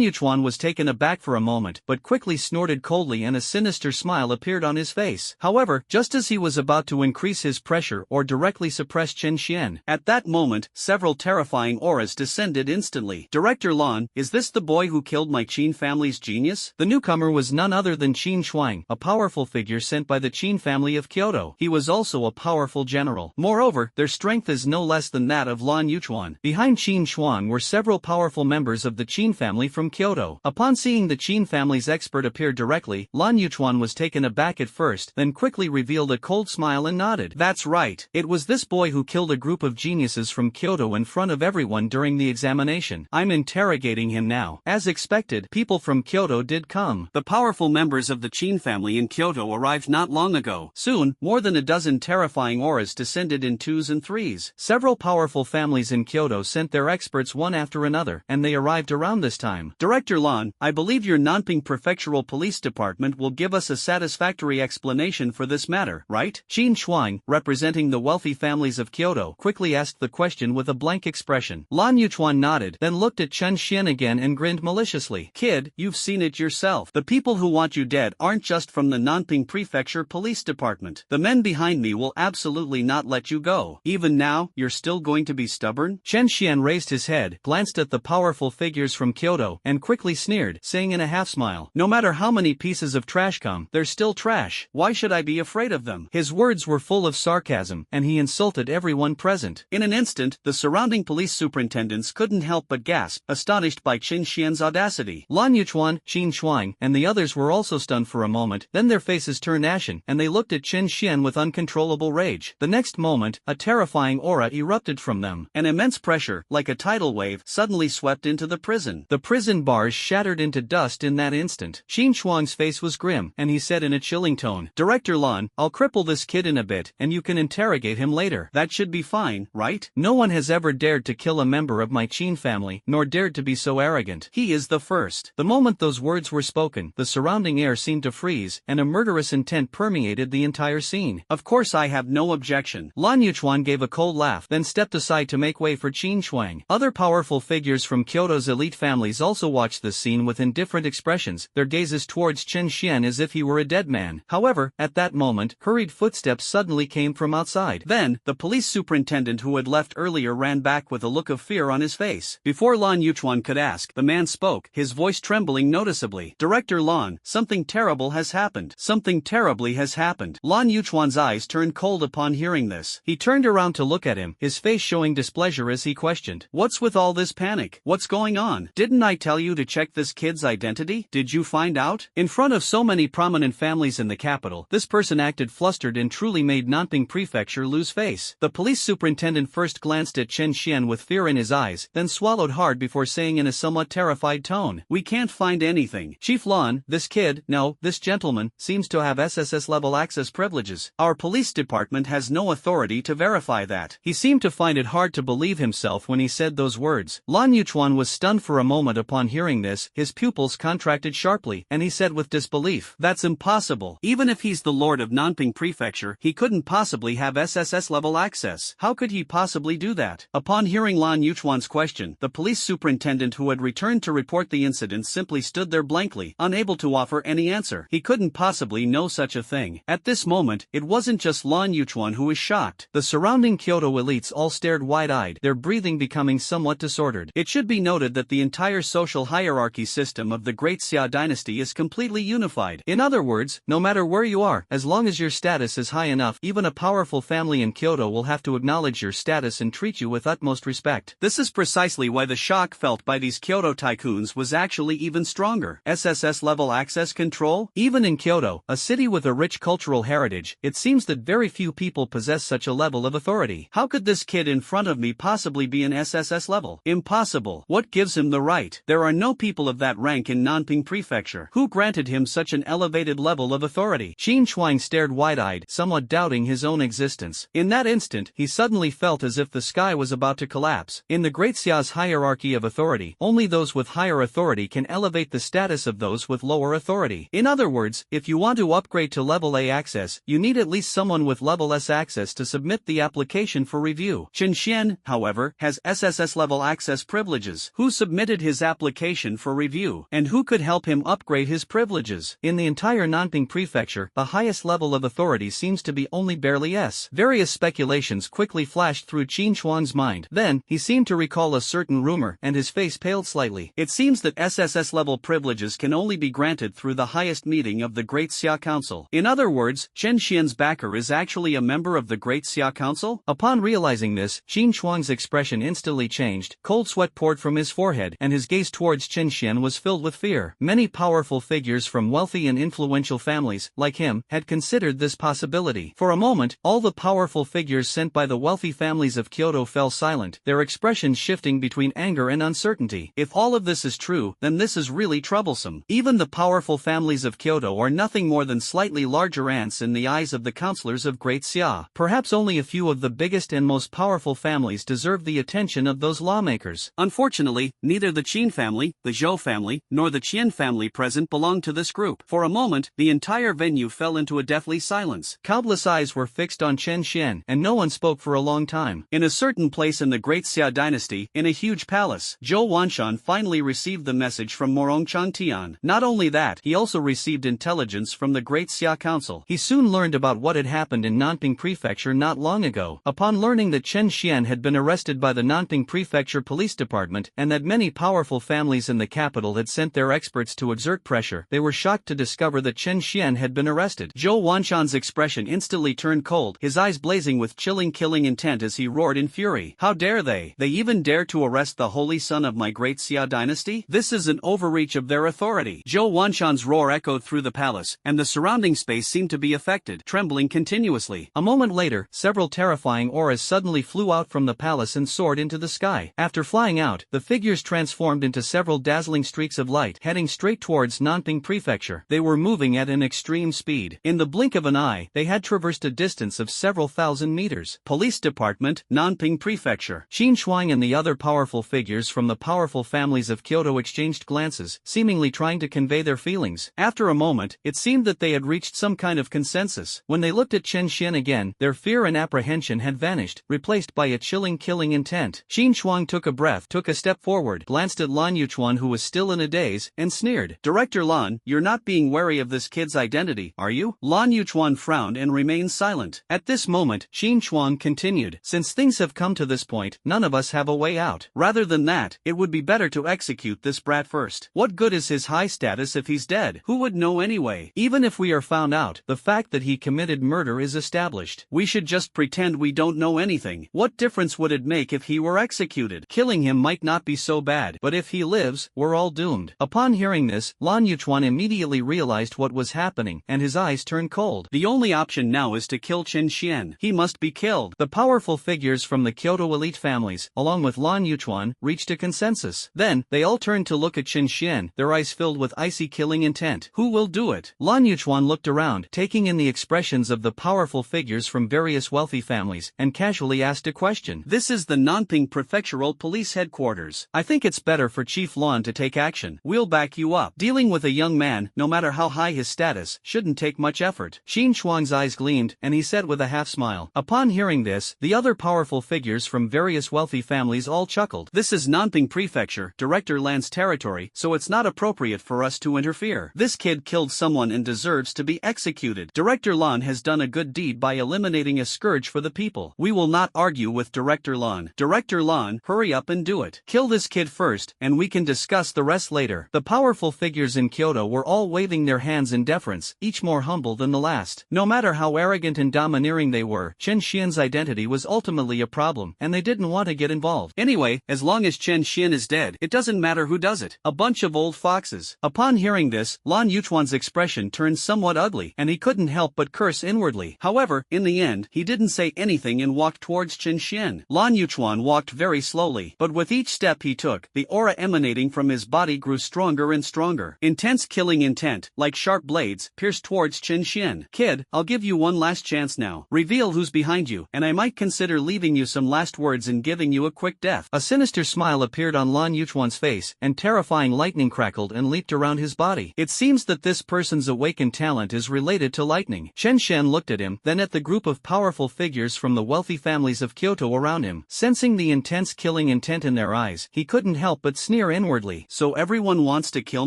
Yuchuan was taken aback for a moment, but quickly snorted coldly and a sinister smile appeared on his face. However, just as he was about to increase his pressure or directly suppress Chen Xian, at that moment, several terrifying auras descended instantly. Director Lan, is this the boy who killed my Qin family's genius? The newcomer was none other than Qin Shuang, a powerful figure sent by the Qin family of Kyoto. He was also a powerful general. Moreover, their strength is no less than that of Lan Yuchuan. Behind Qin Shuang were several powerful members of the Qin family from Kyoto. Upon seeing the Qin family's expert appear directly, Lan Yuchuan was taken aback at first, then quickly revealed a cold smile and nodded. That's right. It was this boy who killed a group of geniuses from Kyoto in front of everyone during the examination. I'm interrogating him now. As expected, people from Kyoto did come. The powerful members of the Qin family in Kyoto arrived not long ago. Soon, more than a dozen terrifying auras descended in twos and threes. Several powerful families in Kyoto sent their experts one after another, and they arrived around this time. Director Lan, I believe your Nanping Prefectural Police Department will give us a satisfactory explanation for this matter, right? Qin Shuang, representing the wealthy families of Kyoto, quickly asked the question with a blank expression. Lan Yuchuan nodded, then looked at Chen Xian again and grinned maliciously. Kid, you've seen it yourself. The people who want you dead aren't just from the Nanping Prefecture Police Department. The men behind me will absolutely not let you go. Even now, you're still going to be stubborn? Chen Xian raised his head, glanced at the powerful figures from Kyoto, and quickly sneered, saying in a half-smile, no matter how many pieces of trash come, they're still trash. Why should I be afraid of them? His words were full of sarcasm, and he insulted everyone present. In an instant, the The surrounding police superintendents couldn't help but gasp, astonished by Qin Xian's audacity. Lan Yuchuan, Qin Shuang, and the others were also stunned for a moment, then their faces turned ashen, and they looked at Qin Xian with uncontrollable rage. The next moment, a terrifying aura erupted from them. An immense pressure, like a tidal wave, suddenly swept into the prison. The prison bars shattered into dust in that instant. Qin Shuang's face was grim, and he said in a chilling tone, "Director Lan, I'll cripple this kid in a bit, and you can interrogate him later." That should be fine, right? No one has ever dared to kill a member of my Qin family, nor dared to be so arrogant. He is the first. The moment those words were spoken, the surrounding air seemed to freeze, and a murderous intent permeated the entire scene. Of course I have no objection. Lan Yuchuan gave a cold laugh, then stepped aside to make way for Qin Shuang. Other powerful figures from Kyoto's elite families also watched this scene with indifferent expressions, their gazes towards Qin Xian as if he were a dead man. However, at that moment, hurried footsteps suddenly came from outside. Then, the police superintendent who had left earlier ran back with a look of fear on his face. Before Lan Yuchuan could ask, the man spoke, his voice trembling noticeably. "Director Lan, something terrible has happened. Something terribly has happened." Lan Yuchuan's eyes turned cold upon hearing this. He turned around to look at him, his face showing displeasure as he questioned, "What's with all this panic? What's going on? Didn't I tell you to check this kid's identity? Did you find out?" In front of so many prominent families in the capital, this person acted flustered and truly made Nanping Prefecture lose face. The police superintendent first glanced at Chen Xian with fear in his eyes, then swallowed hard before saying in a somewhat terrified tone, "We can't find anything. Chief Lan, this kid, no, this gentleman, seems to have SSS-level access privileges. Our police department has no authority to verify that." He seemed to find it hard to believe himself when he said those words. Lan Yuchuan was stunned for a moment upon hearing this, his pupils contracted sharply, and he said with disbelief, "That's impossible. Even if he's the lord of Nanping Prefecture, he couldn't possibly have SSS-level access. How could he possibly do that?" Upon hearing Lan Yuchuan's question, the police superintendent who had returned to report the incident simply stood there blankly, unable to offer any answer. He couldn't possibly know such a thing. At this moment, it wasn't just Lan Yuchuan who was shocked. The surrounding Kyoto elites all stared wide-eyed, their breathing becoming somewhat disordered. It should be noted that the entire social hierarchy system of the Great Xia dynasty is completely unified. In other words, no matter where you are, as long as your status is high enough, even a powerful family in Kyoto will have to acknowledge your status and treat you with utmost respect. This is precisely why the shock felt by these Kyoto tycoons was actually even stronger. SSS-level access control? Even in Kyoto, a city with a rich cultural heritage, it seems that very few people possess such a level of authority. How could this kid in front of me possibly be an SSS level? Impossible. What gives him the right? There are no people of that rank in Nanping Prefecture. Who granted him such an elevated level of authority? Qin Shuang stared wide-eyed, somewhat doubting his own existence. In that instant, he suddenly felt as if the sky was about to collapse. In the Great Xia's hierarchy of authority, only those with higher authority can elevate the status of those with lower authority. In other words, if you want to upgrade to level A access, you need at least someone with level S access to submit the application for review. Qin Xian, however, has SSS level access privileges. Who submitted his application for review, and who could help him upgrade his privileges? In the entire Nanping Prefecture, the highest level of authority seems to be only barely S. Various speculations quickly flashed through Qin Shuang's mind. Then, he seemed to recall a certain rumor, and his face paled slightly. It seems that SSS level privileges can only be granted through the highest meeting of the Great Xia Council. In other words, Chen Xian's backer is actually a member of the Great Xia Council? Upon realizing this, Qin Shuang's expression instantly changed, cold sweat poured from his forehead, and his gaze towards Chen Xian was filled with fear. Many powerful figures from wealthy and influential families, like him, had considered this possibility. For a moment, all the powerful figures sent by the wealthy families of Kyoto fell silent, their expressions shifting between anger and uncertainty. If all of this is true, then this is really troublesome. Even the powerful families of Kyoto are nothing more than slightly larger ants in the eyes of the counselors of Great Xia. Perhaps only a few of the biggest and most powerful families deserve the attention of those lawmakers. Unfortunately, neither the Qin family, the Zhou family, nor the Qian family present belonged to this group. For a moment, the entire venue fell into a deathly silence. Countless eyes were fixed on Chen Xian, and no one spoke for a long time. In a certain place in the Great Xia dynasty, in a huge palace, Zhou Wanshan finally received the message from Morongchang Tian. Not only that, he also received intelligence from the Great Xia Council. He soon learned about what had happened in Nanping Prefecture not long ago. Upon learning that Chen Xian had been arrested by the Nanping Prefecture Police Department, and that many powerful families in the capital had sent their experts to exert pressure, they were shocked to discover that Chen Xian had been arrested. Zhou Wanshan's expression instantly turned cold, his eyes blazing with chilling killing intent as he roared in fury. fury. How dare they? They even dare to arrest the holy son of my great Xia dynasty? This is an overreach of their authority. Zhou Wanshan's roar echoed through the palace, and the surrounding space seemed to be affected, trembling continuously. A moment later, several terrifying auras suddenly flew out from the palace and soared into the sky. After flying out, the figures transformed into several dazzling streaks of light, heading straight towards Nanping Prefecture. They were moving at an extreme speed. In the blink of an eye, they had traversed a distance of several thousand meters. Police Department, Nanping Prefecture. Qin Shuang and the other powerful figures from the powerful families of Kyoto exchanged glances, seemingly trying to convey their feelings. After a moment, it seemed that they had reached some kind of consensus. When they looked at Chen Xian again, their fear and apprehension had vanished, replaced by a chilling killing intent. Qin Shuang took a breath, took a step forward, glanced at Lan Yuchuan who was still in a daze, and sneered. Director Lan, you're not being wary of this kid's identity, are you? Lan Yuchuan frowned and remained silent. At this moment, Qin Shuang continued. Since things have come to this point, none of us have a way out. Rather than that, it would be better to execute this brat first. What good is his high status if he's dead? Who would know anyway? Even if we are found out, the fact that he committed murder is established. We should just pretend we don't know anything. What difference would it make if he were executed? Killing him might not be so bad, but if he lives, we're all doomed. Upon hearing this, Lan Yuchuan immediately realized what was happening, and his eyes turned cold. The only option now is to kill Chen Xian. He must be killed. The powerful figures from the Kyoto elite families, along with Lan Yuchuan, reached a consensus. Then, they all turned to look at Chen Xian, their eyes filled with icy killing intent. Who will do it? Lan Yuchuan looked around, taking in the expressions of the powerful figures from various wealthy families, and casually asked a question. This is the Nanping Prefectural Police Headquarters. I think it's better for Chief Lan to take action. We'll back you up. Dealing with a young man, no matter how high his status, shouldn't take much effort. Qin Shuang's eyes gleamed, and he said with a half-smile. Upon hearing this, the other powerful figures from various wealthy families all chuckled. This is Nanping Prefecture, Director Lan's territory, so it's not appropriate for us to interfere. This kid killed someone and deserves to be executed. Director Lan has done a good deed by eliminating a scourge for the people. We will not argue with Director Lan. Director Lan, hurry up and do it. Kill this kid first, and we can discuss the rest later. The powerful figures in Kyoto were all waving their hands in deference, each more humble than the last. No matter how arrogant and domineering they were, Chen Xian's identity was ultimately a problem, and they didn't want to get involved. Anyway, as long as Chen Xian is dead, it doesn't matter who does it. A bunch of old foxes. Upon hearing this, Lan Yuchuan's expression turned somewhat ugly, and he couldn't help but curse inwardly. However, in the end, he didn't say anything and walked towards Chen Xian. Lan Yuchuan walked very slowly, but with each step he took, the aura emanating from his body grew stronger and stronger. Intense killing intent, like sharp blades, pierced towards Chen Xian. Kid, I'll give you one last chance now. Reveal who's behind you, and I might consider leaving you some last words and giving you a quick death. A sinister smile appeared on Lan Yuchuan's face, and terrifying lightning crackled and leaped around his body. It seems that this person's awakened talent is related to lightning. Chen Xian looked at him, then at the group of powerful figures from the wealthy families of Kyoto around him. Sensing the intense killing intent in their eyes, he couldn't help but sneer inwardly. So everyone wants to kill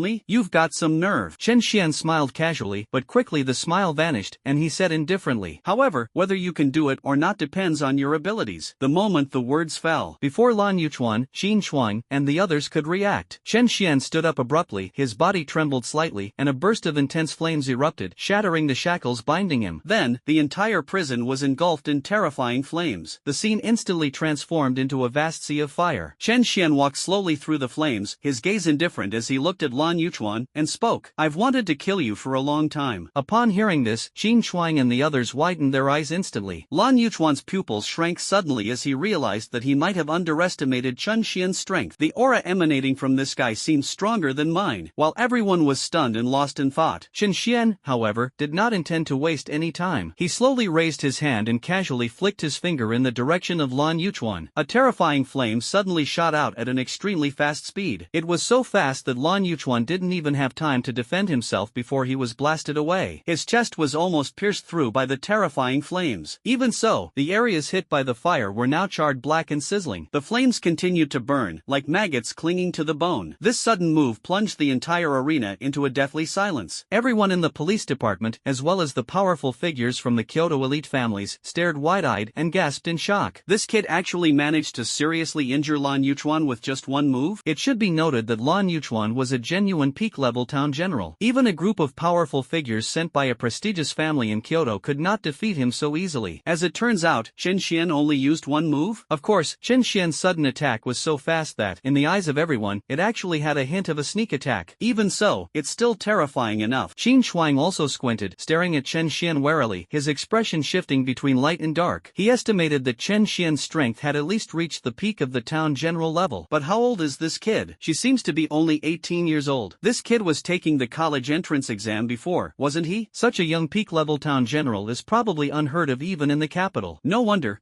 me? You've got some nerve. Chen Xian smiled casually, but quickly the smile vanished, and he said indifferently, however, whether you can do it or not depends on your abilities. The moment the words fell, before Lan Yuchuan, Qin Shuang, and the others could react, Chen Xian stood up abruptly, his body trembled slightly, and a burst of intense flames erupted, shattering the shackles binding him. Then, the entire prison was engulfed in terrifying flames. The scene instantly transformed into a vast sea of fire. Chen Xian walked slowly through the flames, his gaze indifferent as he looked at Lan Yuchuan, and spoke. I've wanted to kill you for a long time. Upon hearing this, Qin Shuang and the others widened their eyes instantly. Lan Yuchuan's pupils shrank suddenly as he realized that he might have underestimated Chen Xian's strength. The aura emanating from this guy seemed stronger than mine. While everyone was stunned and lost in thought, Chen Xian, however, did not intend to waste any time. He slowly raised his hand and casually flicked his finger in the direction of Lan Yuchuan. A terrifying flame suddenly shot out at an extremely fast speed. It was so fast that Lan Yuchuan didn't even have time to defend himself before he was blasted away. His chest was almost pierced through by the terrifying flames. Even so, the areas hit by the fire were now charred black and sizzling. The flames continued to burn, like maggots clinging to the bone. This sudden move plunged the entire arena into a deathly silence. Everyone in the police department, as well as the powerful figures from the Kyoto elite families, stared wide-eyed and gasped in shock. This kid actually managed to seriously injure Lan Yuchuan with just one move? It should be noted that Lan Yuchuan was a genuine peak-level town general. Even a group of powerful figures sent by a prestigious family in Kyoto could not defeat him so easily. As it turns out, Chen Xian only used just one move? Of course, Chen Xian's sudden attack was so fast that, in the eyes of everyone, it actually had a hint of a sneak attack. Even so, it's still terrifying enough. Qin Shuang also squinted, staring at Chen Xian warily, his expression shifting between light and dark. He estimated that Chen Xian's strength had at least reached the peak of the town general level. But how old is this kid? She seems to be only 18 years old. This kid was taking the college entrance exam before, wasn't he? Such a young peak-level town general is probably unheard of even in the capital. No wonder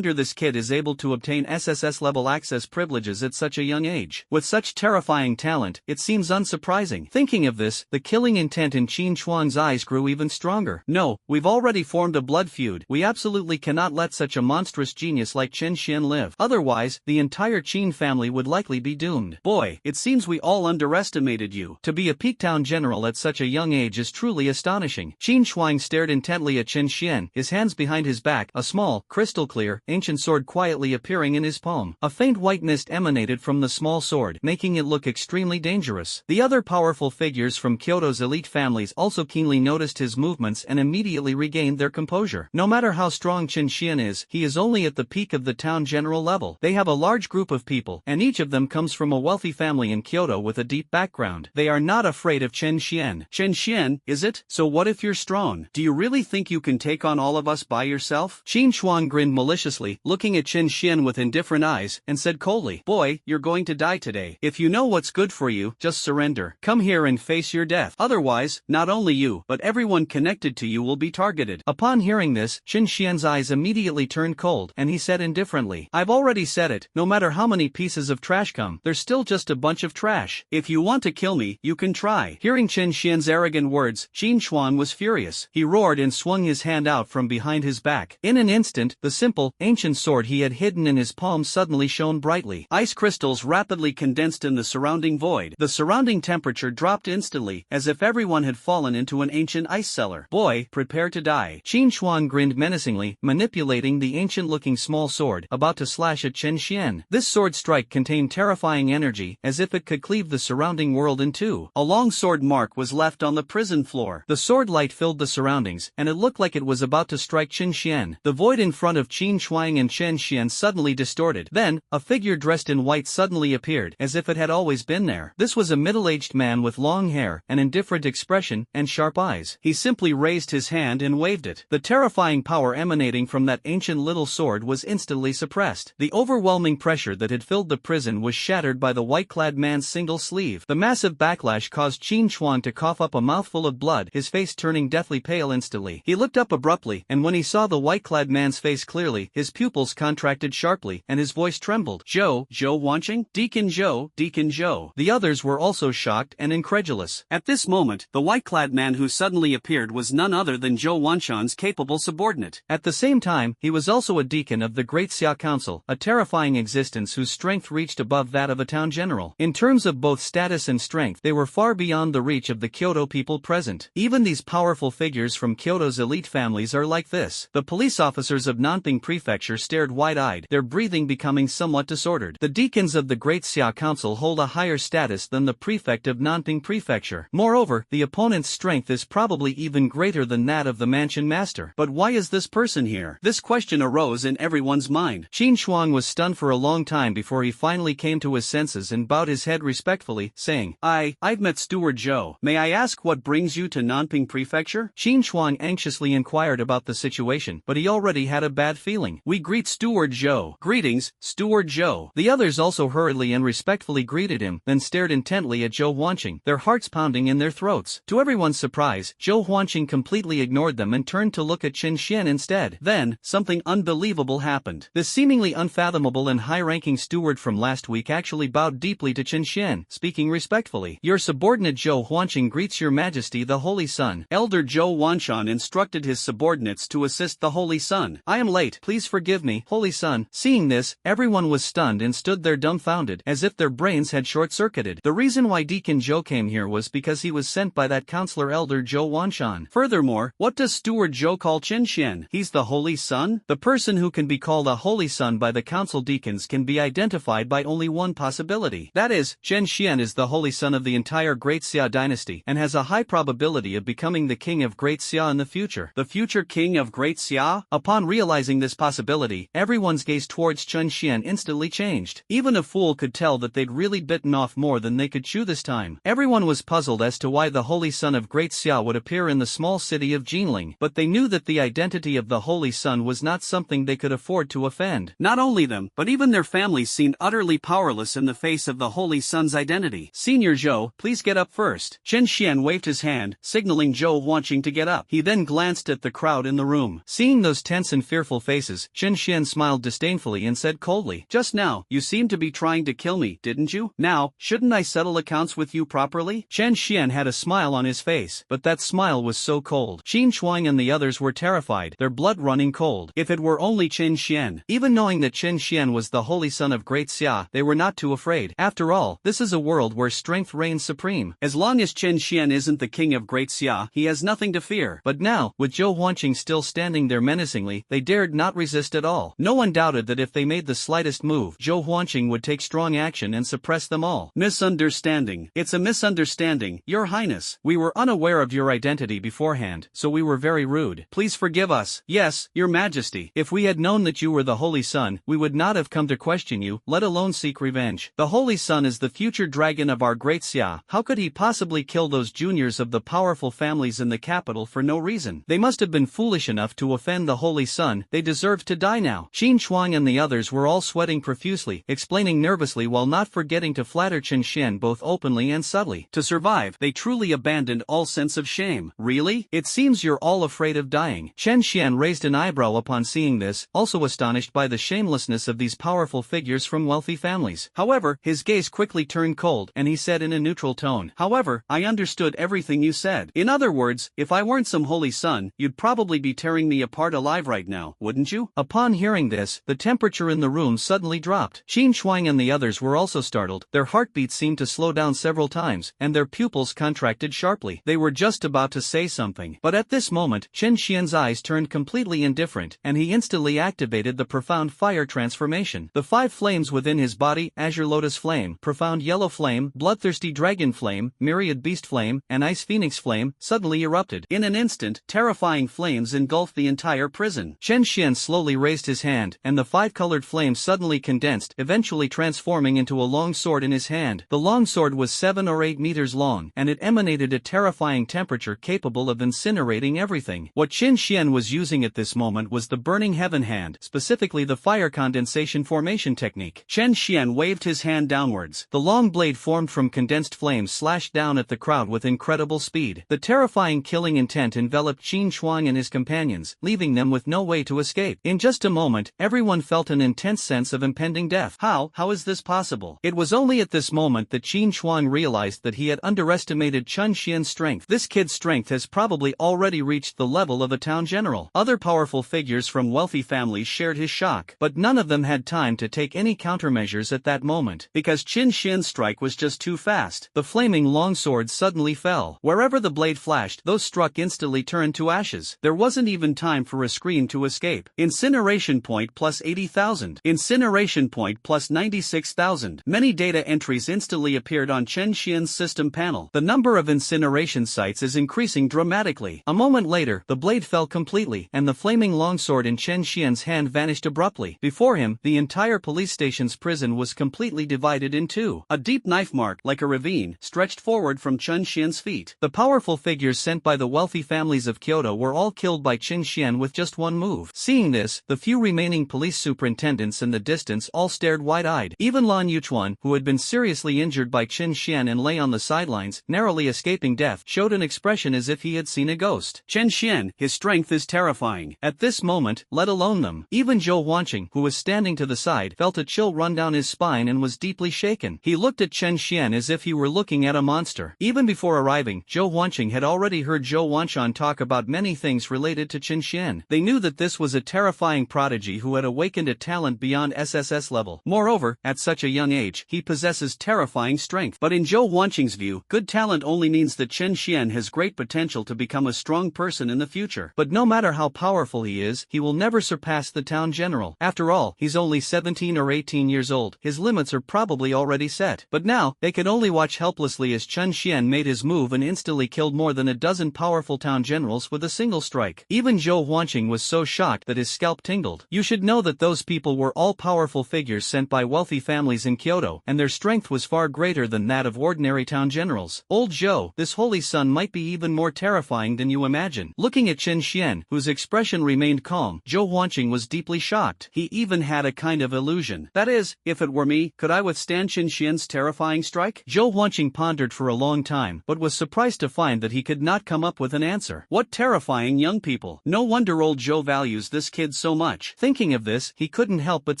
this kid is able to obtain SSS-level access privileges at such a young age. With such terrifying talent, it seems unsurprising. Thinking of this, the killing intent in Qin Shuang's eyes grew even stronger. No, we've already formed a blood feud. We absolutely cannot let such a monstrous genius like Chen Xian live. Otherwise, the entire Qin family would likely be doomed. Boy, it seems we all underestimated you. To be a peak town general at such a young age is truly astonishing. Qin Shuang stared intently at Chen Xian, his hands behind his back, a small, crystal-clear, ancient sword quietly appearing in his palm. A faint white mist emanated from the small sword, making it look extremely dangerous. The other powerful figures from Kyoto's elite families also keenly noticed his movements and immediately regained their composure. No matter how strong Chen Xian is, he is only at the peak of the town general level. They have a large group of people, and each of them comes from a wealthy family in Kyoto with a deep background. They are not afraid of Chen Xian. Chen Xian, is it? So what if you're strong? Do you really think you can take on all of us by yourself? Qin Shuang grinned maliciously, looking at Chen Xian with indifferent eyes, and said coldly, "Boy, you're going to die today. If you know what's good for you, just surrender. Come here and face your death. Otherwise, not only you, but everyone connected to you will be targeted." Upon hearing this, Chen Xian's eyes immediately turned cold, and he said indifferently, "I've already said it, no matter how many pieces of trash come, there's still just a bunch of trash. If you want to kill me, you can try." Hearing Chen Xian's arrogant words, Qin Shuang was furious. He roared and swung his hand out from behind his back. In an instant, the simple, ancient sword he had hidden in his palm suddenly shone brightly. Ice crystals rapidly condensed in the surrounding void. The surrounding temperature dropped instantly, as if everyone had fallen into an ancient ice cellar. "Boy, prepare to die." Qin Shuang grinned menacingly, manipulating the ancient-looking small sword, about to slash at Chen Xian. This sword strike contained terrifying energy, as if it could cleave the surrounding world in two. A long sword mark was left on the prison floor. The sword light filled the surroundings, and it looked like it was about to strike Chen Xian. The void in front of Qin Shuang and Chen Xian suddenly distorted. Then, a figure dressed in white suddenly appeared, as if it had always been there. This was a middle-aged man with long hair, an indifferent expression, and sharp eyes. He simply raised his hand and waved it. The terrifying power emanating from that ancient little sword was instantly suppressed. The overwhelming pressure that had filled the prison was shattered by the white-clad man's single sleeve. The massive backlash caused Qin Shuang to cough up a mouthful of blood, his face turning deathly pale instantly. He looked up abruptly, and when he saw the white-clad man's face clearly, his pupils contracted sharply, and his voice trembled. Zhou Wanqing? Deacon Zhou. The others were also shocked and incredulous. At this moment, the white-clad man who suddenly appeared was none other than Zhou Wanqing's capable subordinate. At the same time, he was also a deacon of the Great Xia Council, a terrifying existence whose strength reached above that of a town general. In terms of both status and strength, they were far beyond the reach of the Kyoto people present. Even these powerful figures from Kyoto's elite families are like this. The police officers of Nanping Prefecture stared wide-eyed, their breathing becoming somewhat disordered. The deacons of the Great Xia Council hold a higher status than the prefect of Nanping Prefecture. Moreover, the opponent's strength is probably even greater than that of the mansion master. But why is this person here? This question arose in everyone's mind. Qin Shuang was stunned for a long time before he finally came to his senses and bowed his head respectfully, saying, I've met Steward Zhou. May I ask what brings you to Nanping Prefecture? Qin Shuang anxiously inquired about the situation, but he already had a bad feeling. We greet Steward Zhou. Greetings, Steward Zhou. The others also hurriedly and respectfully greeted him, then stared intently at Zhou Wanqing, their hearts pounding in their throats. To everyone's surprise, Zhou Wanqing completely ignored them and turned to look at Chen Xian instead. Then, something unbelievable happened. The seemingly unfathomable and high-ranking steward from last week actually bowed deeply to Chen Xian, speaking respectfully. "Your subordinate Zhou Wanqing greets your majesty the Holy Sun." Elder Zhou Wanqing instructed his subordinates to assist the Holy Sun. "I am late, please forgive me, Holy Sun." Seeing this, everyone was stunned and stood there dumbfounded, as if their brains had short-circuited. The reason why Deacon Zhou came here was because he was sent by that counselor Elder Zhou Wanqing. Furthermore, what does Steward Zhou call Chen Xian? He's the Holy Sun? The person who can be called a Holy Sun by the council deacons can be identified by only one possibility. That is, Chen Xian is the Holy Son of the entire Great Xia dynasty and has a high probability of becoming the king of Great Xia in the future. The future king of Great Xia? Upon realizing this possibility, city, everyone's gaze towards Chen Xian instantly changed. Even a fool could tell that they'd really bitten off more than they could chew this time. Everyone was puzzled as to why the Holy Son of Great Xia would appear in the small city of Jinling, but they knew that the identity of the Holy Son was not something they could afford to offend. Not only them, but even their families seemed utterly powerless in the face of the Holy Son's identity. Senior Zhou, please get up first. Chen Xian waved his hand, signaling Zhou Wanqing to get up. He then glanced at the crowd in the room. Seeing those tense and fearful faces, Chen Xian smiled disdainfully and said coldly, "Just now, you seemed to be trying to kill me, didn't you? Now, shouldn't I settle accounts with you properly?" Chen Xian had a smile on his face, but that smile was so cold. Qin Shuang and the others were terrified, their blood running cold. If it were only Chen Xian. Even knowing that Chen Xian was the Holy Son of Great Xia, they were not too afraid. After all, this is a world where strength reigns supreme. As long as Chen Xian isn't the king of Great Xia, he has nothing to fear. But now, with Zhou Wanqing still standing there menacingly, they dared not resist at all. No one doubted that if they made the slightest move, Zhou Wanqing would take strong action and suppress them all. Misunderstanding. It's a misunderstanding, Your Highness. We were unaware of your identity beforehand, so we were very rude. Please forgive us. Yes, Your Majesty. If we had known that you were the Holy Son, we would not have come to question you, let alone seek revenge. The Holy Son is the future dragon of our Great Xia. How could he possibly kill those juniors of the powerful families in the capital for no reason? They must have been foolish enough to offend the Holy Son. They deserved to die now. Qin Shuang and the others were all sweating profusely, explaining nervously while not forgetting to flatter Chen Xian both openly and subtly. To survive, they truly abandoned all sense of shame. Really? It seems you're all afraid of dying. Chen Xian raised an eyebrow upon seeing this, also astonished by the shamelessness of these powerful figures from wealthy families. However, his gaze quickly turned cold, and he said in a neutral tone, "However, I understood everything you said. In other words, if I weren't some Holy Son, you'd probably be tearing me apart alive right now, wouldn't you?" Upon hearing this, the temperature in the room suddenly dropped. Qin Shuang and the others were also startled. Their heartbeats seemed to slow down several times, and their pupils contracted sharply. They were just about to say something. But at this moment, Chen Xian's eyes turned completely indifferent, and he instantly activated the profound fire transformation. The 5 flames within his body, Azure Lotus Flame, Profound Yellow Flame, Bloodthirsty Dragon Flame, Myriad Beast Flame, and Ice Phoenix Flame, suddenly erupted. In an instant, terrifying flames engulfed the entire prison. Chen Xian slowly raised his hand, and the 5 colored flames suddenly condensed, eventually transforming into a long sword in his hand. The long sword was 7 or 8 meters long, and it emanated a terrifying temperature capable of incinerating everything. What Qin Xian was using at this moment was the Burning Heaven Hand, specifically the fire condensation formation technique. Chen Xian waved his hand downwards. The long blade formed from condensed flames slashed down at the crowd with incredible speed. The terrifying killing intent enveloped Qin Shuang and his companions, leaving them with no way to escape. In just a moment, everyone felt an intense sense of impending death. How is this possible? It was only at this moment that Qin Shuang realized that he had underestimated Chen Xian's strength. This kid's strength has probably already reached the level of a town general. Other powerful figures from wealthy families shared his shock, but none of them had time to take any countermeasures at that moment, because Qin Xian's strike was just too fast. The flaming longsword suddenly fell. Wherever the blade flashed, those struck instantly turned to ashes. There wasn't even time for a scream to escape. Incineration point plus 80,000. Incineration point plus 96,000. Many data entries instantly appeared on Chen Xian's system panel. The number of incineration sites is increasing dramatically. A moment later, the blade fell completely, and the flaming longsword in Chen Xian's hand vanished abruptly. Before him, the entire police station's prison was completely divided in two. A deep knife mark, like a ravine, stretched forward from Chen Xian's feet. The powerful figures sent by the wealthy families of Kyoto were all killed by Qin Xian with just one move. Seeing this, the few remaining police superintendents in the distance all stared wide-eyed. Even Lan Yuchuan, who had been seriously injured by Qin Xian and lay on the sidelines, narrowly escaping death, showed an expression as if he had seen a ghost. Chen Xian, his strength is terrifying. At this moment, let alone them. Even Zhou Wanqing, who was standing to the side, felt a chill run down his spine and was deeply shaken. He looked at Chen Xian as if he were looking at a monster. Even before arriving, Zhou Wanqing had already heard Zhou Wanshan talk about many things related to Qin Xian. They knew that this was a terrifying prodigy who had awakened a talent beyond SSS level. Moreover, at such a young age, he possesses terrifying strength. But in Zhou Wanqing's view, good talent only means that Chen Xian has great potential to become a strong person in the future. But no matter how powerful he is, he will never surpass the town general. After all, he's only 17 or 18 years old. His limits are probably already set. But now, they could only watch helplessly as Chen Xian made his move and instantly killed more than a dozen powerful town generals with a single strike. Even Zhou Wanqing was so shocked that his scalp tingled. mingled. You should know that those people were all powerful figures sent by wealthy families in Kyoto, and their strength was far greater than that of ordinary town generals. Old Zhou, this holy son might be even more terrifying than you imagine. Looking at Chen Xian, whose expression remained calm, Zhou Huanqing was deeply shocked. He even had a kind of illusion. That is, if it were me, could I withstand Chen Xian's terrifying strike? Zhou Huanqing pondered for a long time, but was surprised to find that he could not come up with an answer. What terrifying young people. No wonder old Zhou values this kid so much. Thinking of this, he couldn't help but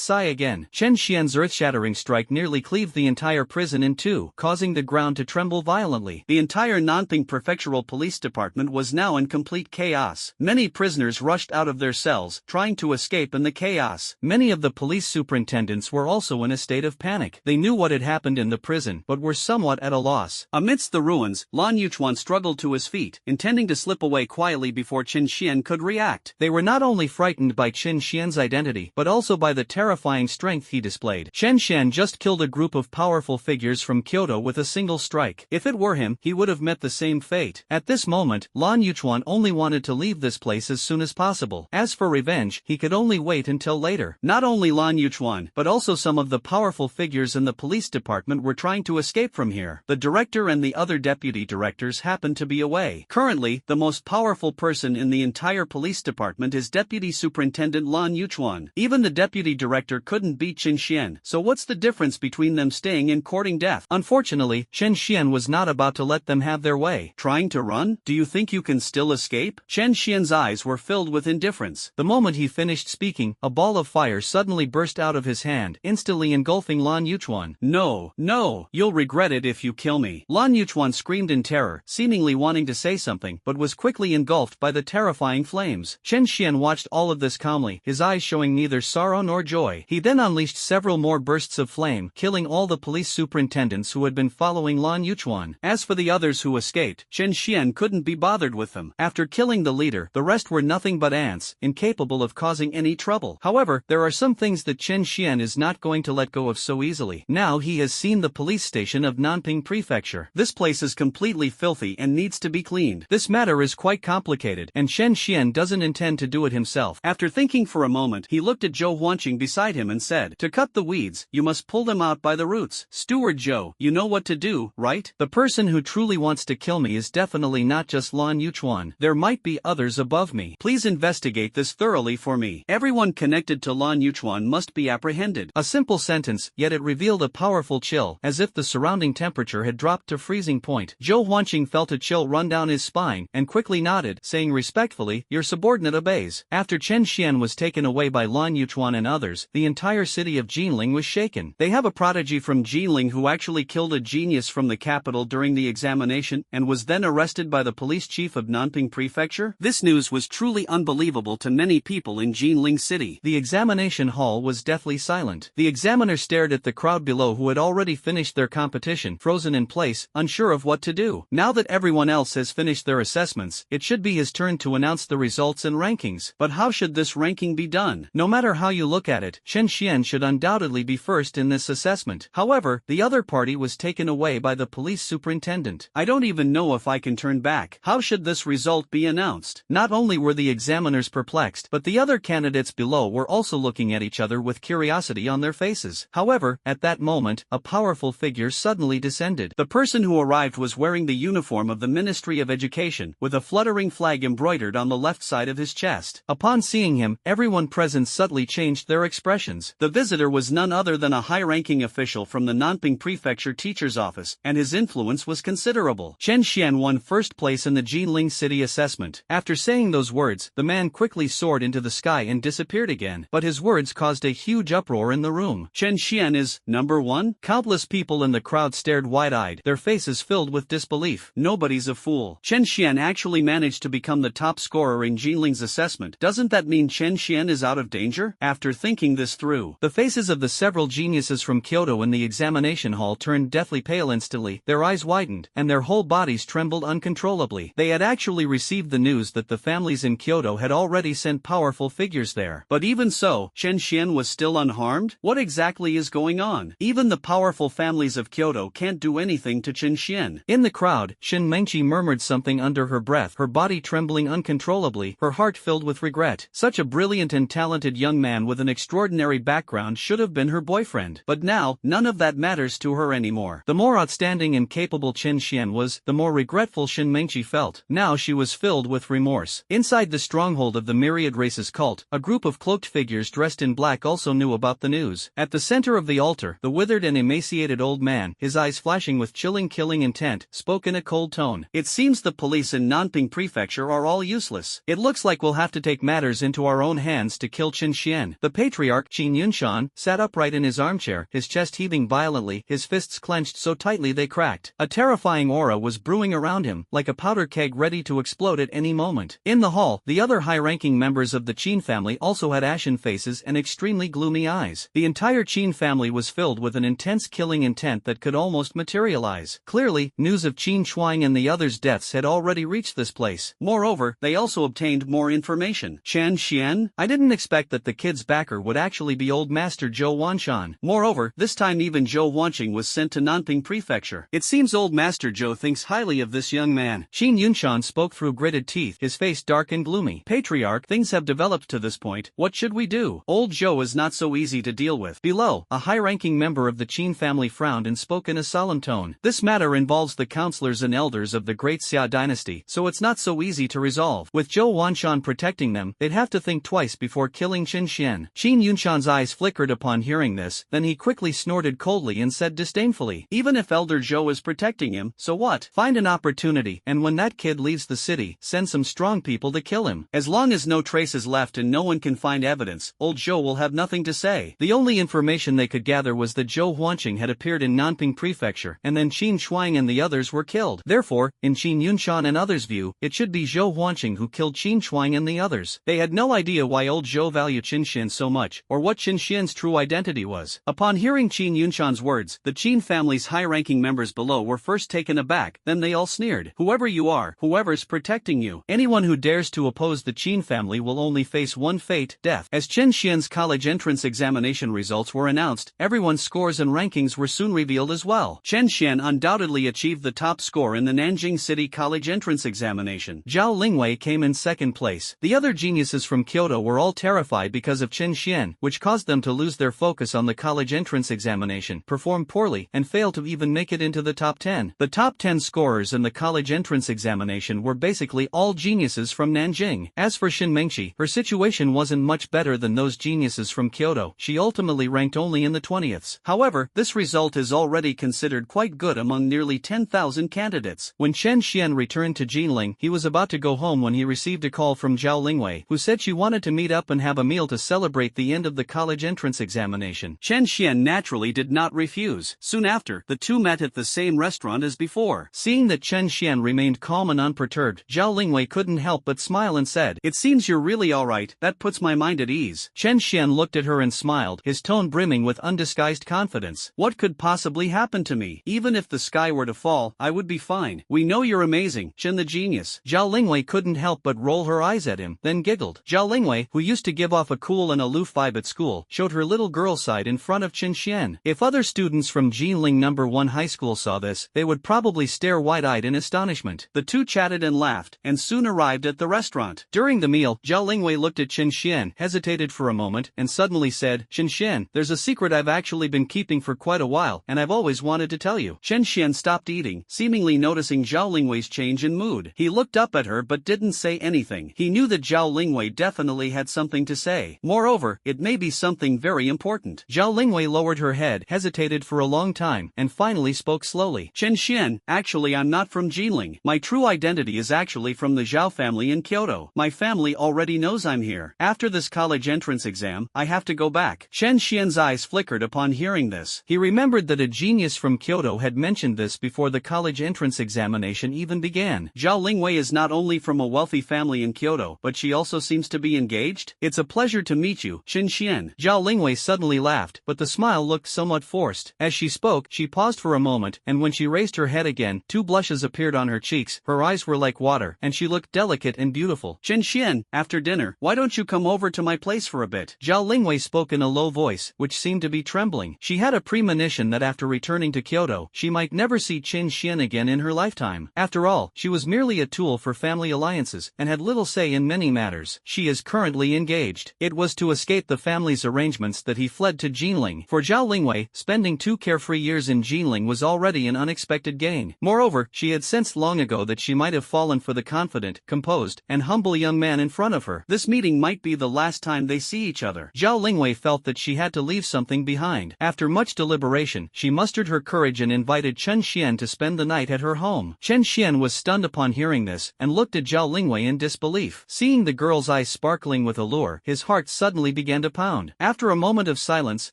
sigh again. Chen Xian's earth-shattering strike nearly cleaved the entire prison in two, causing the ground to tremble violently. The entire Nanping Prefectural Police Department was now in complete chaos. Many prisoners rushed out of their cells, trying to escape in the chaos. Many of the police superintendents were also in a state of panic. They knew what had happened in the prison, but were somewhat at a loss. Amidst the ruins, Lan Yuchuan struggled to his feet, intending to slip away quietly before Chen Xian could react. They were not only frightened by Chen Xian's identity, but also by the terrifying strength he displayed. Chen Xian just killed a group of powerful figures from Kyoto with a single strike. If it were him, he would have met the same fate. At this moment, Lan Yuchuan only wanted to leave this place as soon as possible. As for revenge, he could only wait until later. Not only Lan Yuchuan, but also some of the powerful figures in the police department were trying to escape from here. The director and the other deputy directors happened to be away. Currently, the most powerful person in the entire police department is Deputy Superintendent Lan Yuchuan. Even the deputy director couldn't beat Chen Xian, so what's the difference between them staying and courting death? Unfortunately, Chen Xian was not about to let them have their way. Trying to run? Do you think you can still escape? Chen Xian's eyes were filled with indifference. The moment he finished speaking, a ball of fire suddenly burst out of his hand, instantly engulfing Lan Yuchuan. No, no, you'll regret it if you kill me. Lan Yuchuan screamed in terror, seemingly wanting to say something, but was quickly engulfed by the terrifying flames. Chen Xian watched all of this calmly, his eyes showing neither sorrow nor joy. He then unleashed several more bursts of flame, killing all the police superintendents who had been following Lan Yuchuan. As for the others who escaped, Chen Xian couldn't be bothered with them. After killing the leader, the rest were nothing but ants, incapable of causing any trouble. However, there are some things that Chen Xian is not going to let go of so easily. Now he has seen the police station of Nanping Prefecture. This place is completely filthy and needs to be cleaned. This matter is quite complicated, and Chen Xian doesn't intend to do it himself. After thinking for a moment, he looked at Zhou Huanqing beside him and said, "To cut the weeds, you must pull them out by the roots. Steward Zhou, you know what to do, right? The person who truly wants to kill me is definitely not just Lan Yuchuan. There might be others above me. Please investigate this thoroughly for me. Everyone connected to Lan Yuchuan must be apprehended." A simple sentence, yet it revealed a powerful chill, as if the surrounding temperature had dropped to freezing point. Zhou Huanqing felt a chill run down his spine, and quickly nodded, saying respectfully, "Your subordinate obeys." After Chen Xian was taken away by Lan Yuchuan and others, the entire city of Jinling was shaken. They have a prodigy from Jinling who actually killed a genius from the capital during the examination, and was then arrested by the police chief of Nanping Prefecture? This news was truly unbelievable to many people in Jinling City. The examination hall was deathly silent. The examiner stared at the crowd below who had already finished their competition, frozen in place, unsure of what to do. Now that everyone else has finished their assessments, it should be his turn to announce the results and rankings. But how should this ranking be done? No matter how you look at it, Chen Xian should undoubtedly be first in this assessment. However, the other party was taken away by the police superintendent. I don't even know if I can turn back. How should this result be announced? Not only were the examiners perplexed, but the other candidates below were also looking at each other with curiosity on their faces. However, at that moment, a powerful figure suddenly descended. The person who arrived was wearing the uniform of the Ministry of Education, with a fluttering flag embroidered on the left side of his chest. Upon seeing him, everyone present subtly changed their expressions. The visitor was none other than a high-ranking official from the Nanping Prefecture Teacher's Office, and his influence was considerable. Chen Xian won first place in the Jinling City assessment. After saying those words, the man quickly soared into the sky and disappeared again. But his words caused a huge uproar in the room. Chen Xian is number one? Countless people in the crowd stared wide-eyed, their faces filled with disbelief. Nobody's a fool. Chen Xian actually managed to become the top scorer in Jinling's assessment. Doesn't that mean Chen Xian is out of danger? After thinking this through, the faces of the several geniuses from Kyoto in the examination hall turned deathly pale instantly, their eyes widened, and their whole bodies trembled uncontrollably. They had actually received the news that the families in Kyoto had already sent powerful figures there. But even so, Chen Xian was still unharmed? What exactly is going on? Even the powerful families of Kyoto can't do anything to Chen Xian. In the crowd, Shin Mengqi murmured something under her breath, her body trembling uncontrollably, her heart filled with regret. Such a brilliant brilliant and talented young man with an extraordinary background should have been her boyfriend. But now, none of that matters to her anymore. The more outstanding and capable Chen Xian was, the more regretful Shin Mengqi felt. Now she was filled with remorse. Inside the stronghold of the Myriad race's cult, a group of cloaked figures dressed in black also knew about the news. At the center of the altar, the withered and emaciated old man, his eyes flashing with chilling killing intent, spoke in a cold tone. It seems the police in Nanping Prefecture are all useless. It looks like we'll have to take matters into our own hands to kill Chen Xian. The patriarch, Qin Yunshan, sat upright in his armchair, his chest heaving violently, his fists clenched so tightly they cracked. A terrifying aura was brewing around him, like a powder keg ready to explode at any moment. In the hall, the other high-ranking members of the Qin family also had ashen faces and extremely gloomy eyes. The entire Qin family was filled with an intense killing intent that could almost materialize. Clearly, news of Qin Shuang and the others' deaths had already reached this place. Moreover, they also obtained more information. Chen Xian? I didn't expect that the kid's backer would actually be old Master Zhou Wanshan. Moreover, this time even Zhou Wanqing was sent to Nanping Prefecture. It seems old Master Zhou thinks highly of this young man. Qin Yunshan spoke through gritted teeth, his face dark and gloomy. Patriarch, things have developed to this point. What should we do? Old Zhou is not so easy to deal with. Below, a high-ranking member of the Qin family frowned and spoke in a solemn tone. This matter involves the counselors and elders of the great Xia dynasty, so it's not so easy to resolve. With Zhou Wanshan protecting them, they'd have to think twice before killing Chen Xian. Qin Yunshan's eyes flickered upon hearing this, then he quickly snorted coldly and said disdainfully, even if Elder Zhou is protecting him, so what? Find an opportunity, and when that kid leaves the city, send some strong people to kill him. As long as no trace is left and no one can find evidence, old Zhou will have nothing to say. The only information they could gather was that Zhou Huanqing had appeared in Nanping Prefecture, and then Qin Shuang and the others were killed. Therefore, in Qin Yunshan and others' view, it should be Zhou Huanqing who killed Qin Shuang and the others. They had no idea why old Zhou valued Qin Xian so much, or what Qin Xian's true identity was. Upon hearing Qin Yunshan's words, the Qin family's high-ranking members below were first taken aback, then they all sneered. Whoever you are, whoever's protecting you, anyone who dares to oppose the Qin family will only face one fate, death. As Chen Xian's college entrance examination results were announced, everyone's scores and rankings were soon revealed as well. Chen Xian undoubtedly achieved the top score in the Nanjing City College entrance examination. Zhao Lingwei came in second place. The other geniuses from Kyoto were all terrified because of Chen Xian, which caused them to lose their focus on the college entrance examination, perform poorly, and fail to even make it into the top 10. The top 10 scorers in the college entrance examination were basically all geniuses from Nanjing. As for Shin Mengqi, her situation wasn't much better than those geniuses from Kyoto. She ultimately ranked only in the 20th. However, this result is already considered quite good among nearly 10,000 candidates. When Chen Xian returned to Jinling, he was about to go home when he received a call from Zhao Lingwei, who said she wanted to meet up and have a meal to celebrate the end of the college entrance examination. Chen Xian naturally did not refuse. Soon after, the two met at the same restaurant as before. Seeing that Chen Xian remained calm and unperturbed, Zhao Lingwei couldn't help but smile and said, "It seems you're really alright, that puts my mind at ease." Chen Xian looked at her and smiled, his tone brimming with undisguised confidence. "What could possibly happen to me? Even if the sky were to fall, I would be fine. We know you're amazing, Chen the genius." Zhao Lingwei couldn't help but roll her eyes at him, then giggled. Zhao Lingwei, who used to give off a cool and aloof vibe at school, showed her little girl side in front of Chen Xian. If other students from Jinling No. 1 High School saw this, they would probably stare wide-eyed in astonishment. The two chatted and laughed, and soon arrived at the restaurant. During the meal, Zhao Lingwei looked at Chen Xian, hesitated for a moment, and suddenly said, "Chen Xian, there's a secret I've actually been keeping for quite a while, and I've always wanted to tell you." Chen Xian stopped eating, seemingly noticing Zhao Lingwei's change in mood. He looked up at her but didn't say anything. He knew that Zhao Lingwei definitely had something to say. Moreover, it may be something very important. Zhao Lingwei lowered her head, hesitated for a long time, and finally spoke slowly. "Chen Xian, actually I'm not from Jinling. My true identity is actually from the Zhao family in Kyoto. My family already knows I'm here. After this college entrance exam, I have to go back." Chen Xian's eyes flickered upon hearing this. He remembered that a genius from Kyoto had mentioned this before the college entrance examination even began. Zhao Lingwei is not only from a wealthy family in Kyoto, but she also seems to be engaged? "It's a pleasure to meet you, Chen Xian." Zhao Lingwei suddenly laughed, but the smile looked somewhat forced. As she spoke, she paused for a moment, and when she raised her head again, two blushes appeared on her cheeks, her eyes were like water, and she looked delicate and beautiful. "Chen Xian, after dinner, why don't you come over to my place for a bit?" Zhao Lingwei spoke in a low voice, which seemed to be trembling. She had a premonition that after returning to Kyoto, she might never see Chen Xian again in her lifetime. After all, she was merely a tool for family alliances, and had little say in many matters. She is currently currently engaged. It was to escape the family's arrangements that he fled to Jinling. For Zhao Lingwei, spending 2 carefree years in Jinling was already an unexpected gain. Moreover, she had sensed long ago that she might have fallen for the confident, composed, and humble young man in front of her. This meeting might be the last time they see each other. Zhao Lingwei felt that she had to leave something behind. After much deliberation, she mustered her courage and invited Chen Xian to spend the night at her home. Chen Xian was stunned upon hearing this, and looked at Zhao Lingwei in disbelief. Seeing the girl's eyes sparkling with allure, his heart suddenly began to pound. After a moment of silence,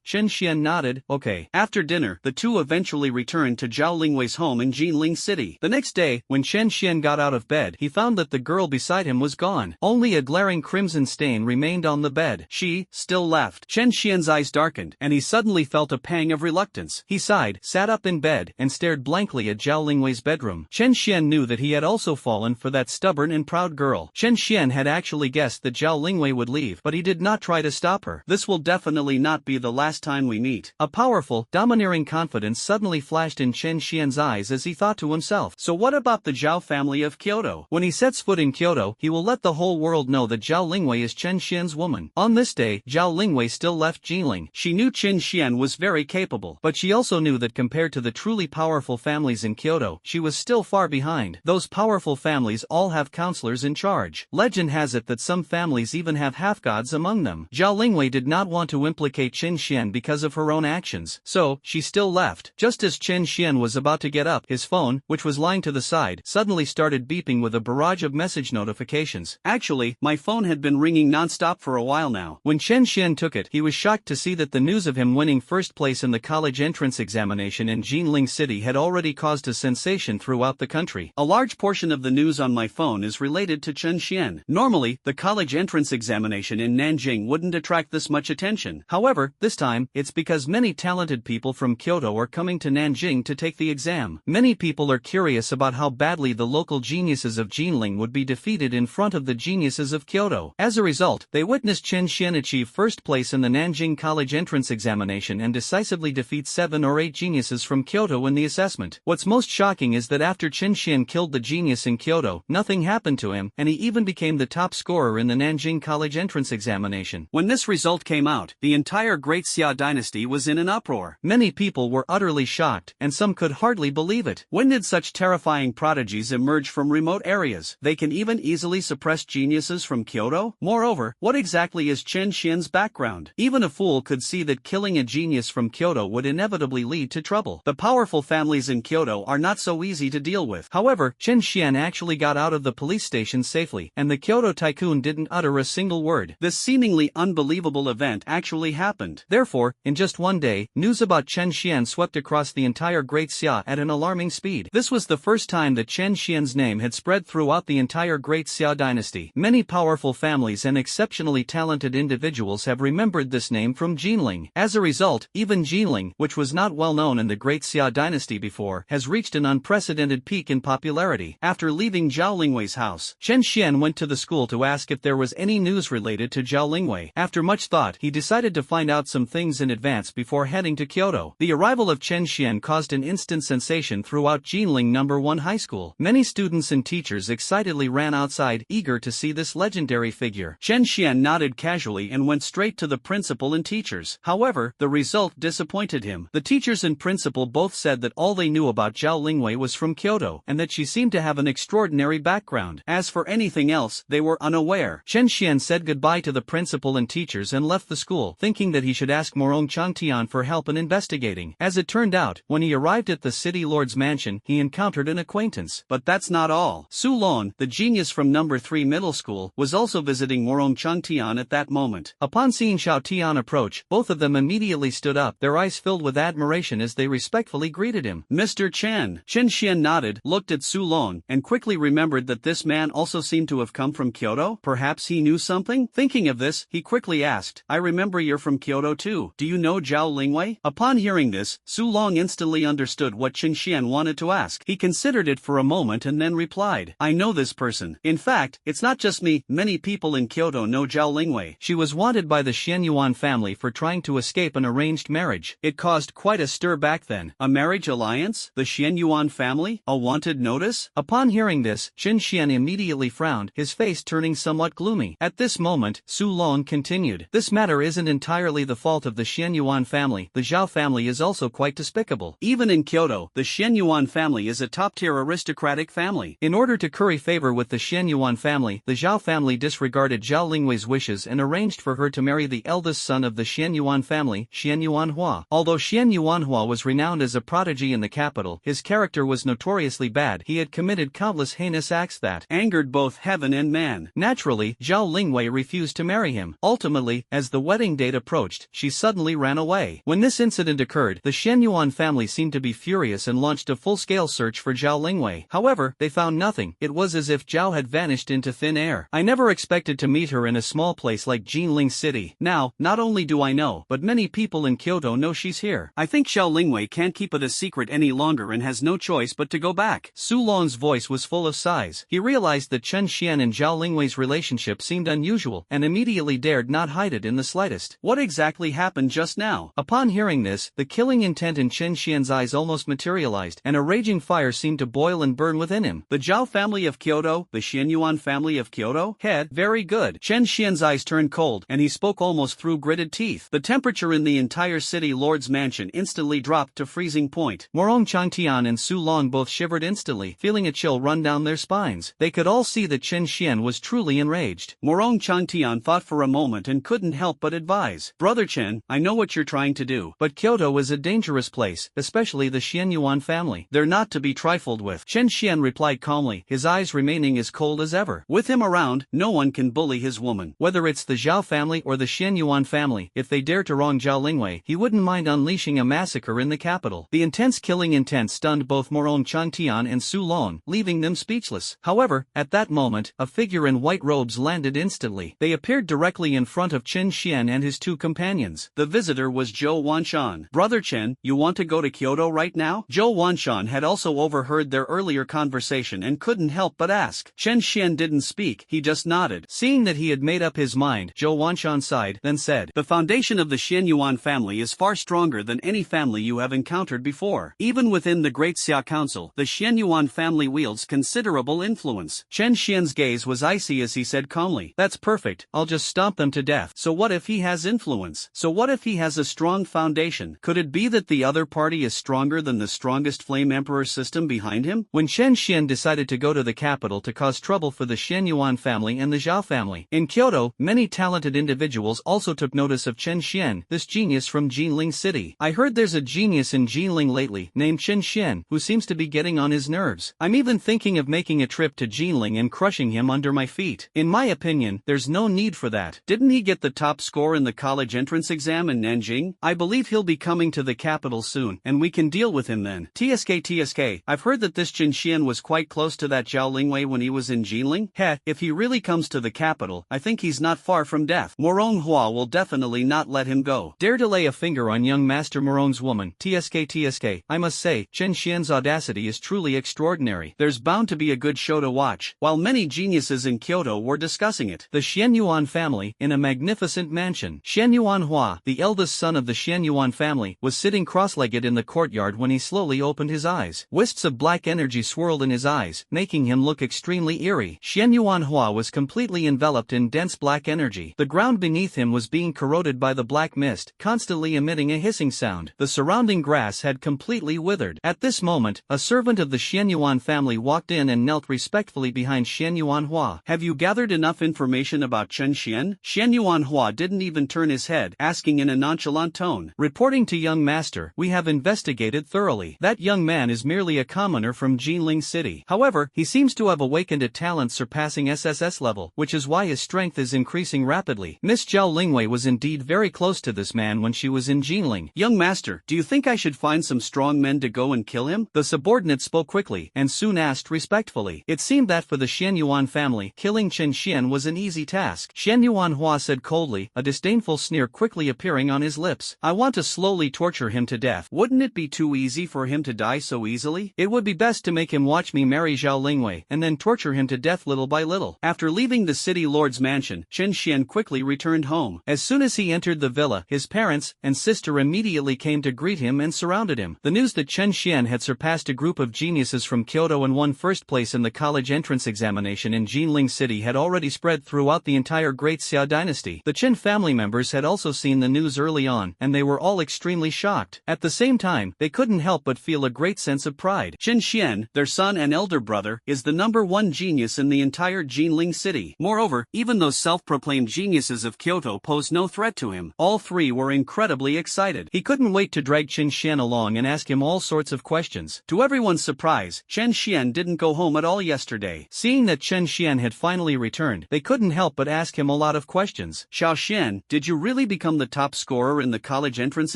Chen Xian nodded, okay. After dinner, the two eventually returned to Zhao Lingwei's home in Jinling City. The next day, when Chen Xian got out of bed, he found that the girl beside him was gone. Only a glaring crimson stain remained on the bed. She, still left. Chen Xian's eyes darkened, and he suddenly felt a pang of reluctance. He sighed, sat up in bed, and stared blankly at Zhao Lingwei's bedroom. Chen Xian knew that he had also fallen for that stubborn and proud girl. Chen Xian had actually guessed that Zhao Lingwei would leave, but he did not try to stop her. This will definitely not be the last time we meet. A powerful, domineering confidence suddenly flashed in Chen Xian's eyes as he thought to himself. So what about the Zhao family of Kyoto? When he sets foot in Kyoto, he will let the whole world know that Zhao Lingwei is Chen Xian's woman. On this day, Zhao Lingwei still left Jinling. She knew Chen Xian was very capable, but she also knew that compared to the truly powerful families in Kyoto, she was still far behind. Those powerful families all have counselors in charge. Legend has it that some families even have half-gods among them. Zhao Lingwei did not want to implicate Chen Xian because of her own actions, so she still left. Just as Chen Xian was about to get up, his phone, which was lying to the side, suddenly started beeping with a barrage of message notifications. Actually, my phone had been ringing non-stop for a while now. When Chen Xian took it, he was shocked to see that the news of him winning first place in the college entrance examination in Jinling City had already caused a sensation throughout the country. A large portion of the news on my phone is related to Chen Xian. Normally, the college entrance examination in Nanjing wouldn't attract this much attention. However, this time, it's because many talented people from Kyoto are coming to Nanjing to take the exam. Many people are curious about how badly the local geniuses of Jinling would be defeated in front of the geniuses of Kyoto. As a result, they witnessed Chen Xian achieve first place in the Nanjing college entrance examination and decisively defeat 7 or 8 geniuses from Kyoto in the assessment. What's most shocking is that after Chen Xian killed the genius in Kyoto, nothing happened to him, and he even became the top scorer in the Nanjing college entrance examination. When this result came out, the entire Great Xia dynasty was in an uproar. Many people were utterly shocked, and some could hardly believe it. When did such terrifying prodigies emerge from remote areas? They can even easily suppress geniuses from Kyoto? Moreover, what exactly is Chen Xian's background? Even a fool could see that killing a genius from Kyoto would inevitably lead to trouble. The powerful families in Kyoto are not so easy to deal with. However, Chen Xian actually got out of the police station safely, and the Kyoto tycoon didn't utter a single word. This seemingly unbelievable event actually happened. Therefore, in just one day, news about Chen Xian swept across the entire Great Xia at an alarming speed. This was the first time that Chen Xian's name had spread throughout the entire Great Xia dynasty. Many powerful families and exceptionally talented individuals have remembered this name from Jinling. As a result, even Jinling, which was not well known in the Great Xia dynasty before, has reached an unprecedented peak in popularity. After leaving Zhao Lingwei's house, Chen Xian went to the school to ask if there was any news related to Zhao Lingwei. After much thought, he decided to find out some things in advance before heading to Kyoto. The arrival of Chen Xian caused an instant sensation throughout Jinling No. 1 High School. Many students and teachers excitedly ran outside, eager to see this legendary figure. Chen Xian nodded casually and went straight to the principal and teachers. However, the result disappointed him. The teachers and principal both said that all they knew about Zhao Lingwei was from Kyoto, and that she seemed to have an extraordinary background. As for anything else, they were unaware. Chen Xian said goodbye to the principal and teachers and left the school, thinking that he should ask Morong Changtian for help in investigating. As it turned out, when he arrived at the city lord's mansion, he encountered an acquaintance. But that's not all. Su Lon, the genius from No. 3 middle school, was also visiting Morong Changtian at that moment. Upon seeing Xiao Tian approach, both of them immediately stood up, their eyes filled with admiration as they respectfully greeted him. Mr. Chen. Chen Xian nodded, looked at Su Lon, and quickly remembered that this man also seemed to have come from Kyoto. Perhaps he knew something? Thinking of this, he quickly asked, I remember you're from Kyoto too. Do you know Zhao Lingwei? Upon hearing this, Su Long instantly understood what Chen Xian wanted to ask. He considered it for a moment and then replied, I know this person. In fact, it's not just me, many people in Kyoto know Zhao Lingwei. She was wanted by the Xianyuan family for trying to escape an arranged marriage. It caused quite a stir back then. A marriage alliance? The Xianyuan family? A wanted notice? Upon hearing this, Chen Xian immediately frowned, his face turning somewhat gloomy. family. At this moment, Su Long continued. This matter isn't entirely the fault of the Xianyuan family. The Zhao family is also quite despicable. Even in Kyoto, the Xianyuan family is a top-tier aristocratic family. In order to curry favor with the Xianyuan family, the Zhao family disregarded Zhao Lingwei's wishes and arranged for her to marry the eldest son of the Xianyuan family, Xianyuan Hua. Although Xianyuan Hua was renowned as a prodigy in the capital, his character was notoriously bad. He had committed countless heinous acts that angered both heaven and man. Naturally, Zhao Lingwei refused to marry him. Ultimately, as the wedding date approached, she suddenly ran away. When this incident occurred, the Xianyuan family seemed to be furious and launched a full-scale search for Zhao Lingwei. However, they found nothing. It was as if Zhao had vanished into thin air. I never expected to meet her in a small place like Jinling City. Now, not only do I know, but many people in Kyoto know she's here. I think Zhao Lingwei can't keep it a secret any longer and has no choice but to go back. Su Long's voice was full of sighs. He realized that Chen Xian and Zhao Lingwei's relationship seemed unusual and immediately dared not hide it in the slightest. What exactly happened just now? Upon hearing this, the killing intent in Chen Xian's eyes almost materialized, and a raging fire seemed to boil and burn within him. The Zhao family of Kyoto, the Xianyuan family of Kyoto? Head, very good. Chen Xian's eyes turned cold, and he spoke almost through gritted teeth. The temperature in the entire city lord's mansion instantly dropped to freezing point. Morong Changtian and Su Long both shivered instantly, feeling a chill run down their spines. They could all see that Chen Xian was truly enraged. Morong Changtian thought for a moment and couldn't help but advise. Brother Chen, I know what you're trying to do. But Kyoto is a dangerous place, especially the Xianyuan family. They're not to be trifled with. Chen Xian replied calmly, his eyes remaining as cold as ever. With him around, no one can bully his woman. Whether it's the Zhao family or the Xianyuan family, if they dare to wrong Zhao Lingwei, he wouldn't mind unleashing a massacre in the capital. The intense killing intent stunned both Morong Changtian and Su Long, leaving them speechless. However, at that moment, a figure in white robes landed instantly. They appeared directly in front of Chen Xian and his two companions. The visitor was Zhou Wanshan. Brother Chen, you want to go to Kyoto right now? Zhou Wanshan had also overheard their earlier conversation and couldn't help but ask. Chen Xian didn't speak, he just nodded. Seeing that he had made up his mind, Zhou Wanshan sighed, then said, the foundation of the Xianyuan family is far stronger than any family you have encountered before. Even within the Great Xia Council, the Xianyuan family wields considerable influence. Chen Xian's gaze was icy as he said calmly, that's perfect, I'll just stomp them to death. So what if he has influence? So what if he has a strong foundation? Could it be that the other party is stronger than the strongest Flame Emperor system behind him? When Chen Xian decided to go to the capital to cause trouble for the Xianyuan family and the Zhao family, in Kyoto, many talented individuals also took notice of Chen Xian, this genius from Jinling City. I heard there's a genius in Jinling lately, named Chen Xian, who seems to be getting on his nerves. I'm even thinking of making a trip to Jinling and crushing him under my feet. In my opinion, there's no need for that. Didn't he get the top score in the college entrance exam in Nanjing? I believe he'll be coming to the capital soon, and we can deal with him then. TSK, I've heard that this Chen Xian was quite close to that Zhao Lingwei when he was in Jinling. If he really comes to the capital, I think he's not far from death. Morong Hua will definitely not let him go. Dare to lay a finger on young Master Morong's woman. TSK, I must say, Chen Xian's audacity is truly extraordinary. There's bound to be a good show to watch. While many geniuses in Kyoto were discussing it, the Xianyuan family, in a magnificent mansion. Xianyuan Hua, the eldest son of the Xianyuan family, was sitting cross-legged in the courtyard when he slowly opened his eyes. Wisps of black energy swirled in his eyes, making him look extremely eerie. Xianyuan Hua was completely enveloped in dense black energy. The ground beneath him was being corroded by the black mist, constantly emitting a hissing sound. The surrounding grass had completely withered. At this moment, a servant of the Xianyuan family walked in and knelt respectfully behind Xianyuan Hua. Have you gathered enough information about Chen Xian? Xianyuan Hua didn't even turn his head, asking in a nonchalant tone. Reporting to young master, we have investigated thoroughly. That young man is merely a commoner from Jinling City. However, he seems to have awakened a talent surpassing SSS level, which is why his strength is increasing rapidly. Miss Zhao Lingwei was indeed very close to this man when she was in Jinling. Young master, do you think I should find some strong men to go and kill him? The subordinate spoke quickly, and soon asked respectfully. It seemed that for the Xianyuan family, killing Chen Xian was an easy task. Xianyuan Hua said coldly, a disdainful sneer quickly appearing on his lips. I want to slowly torture him to death. Wouldn't it be too easy for him to die so easily? It would be best to make him watch me marry Zhao Lingwei, and then torture him to death little by little. After leaving the city lord's mansion, Chen Xian quickly returned home. As soon as he entered the villa, his parents and sister immediately came to greet him and surrounded him. The news that Chen Xian had surpassed a group of geniuses from Kyoto and won first place in the college entrance examination in Jinling City had already spread spread throughout the entire Great Xia dynasty. The Qin family members had also seen the news early on, and they were all extremely shocked. At the same time, they couldn't help but feel a great sense of pride. Qin Xian, their son and elder brother, is the #1 genius in the entire Jinling city. Moreover, even those self-proclaimed geniuses of Kyoto pose no threat to him. All three were incredibly excited. He couldn't wait to drag Qin Xian along and ask him all sorts of questions. To everyone's surprise, Qin Xian didn't go home at all yesterday. Seeing that Qin Xian had finally returned, they couldn't help but ask him a lot of questions. Xiao Xian, did you really become the top scorer in the college entrance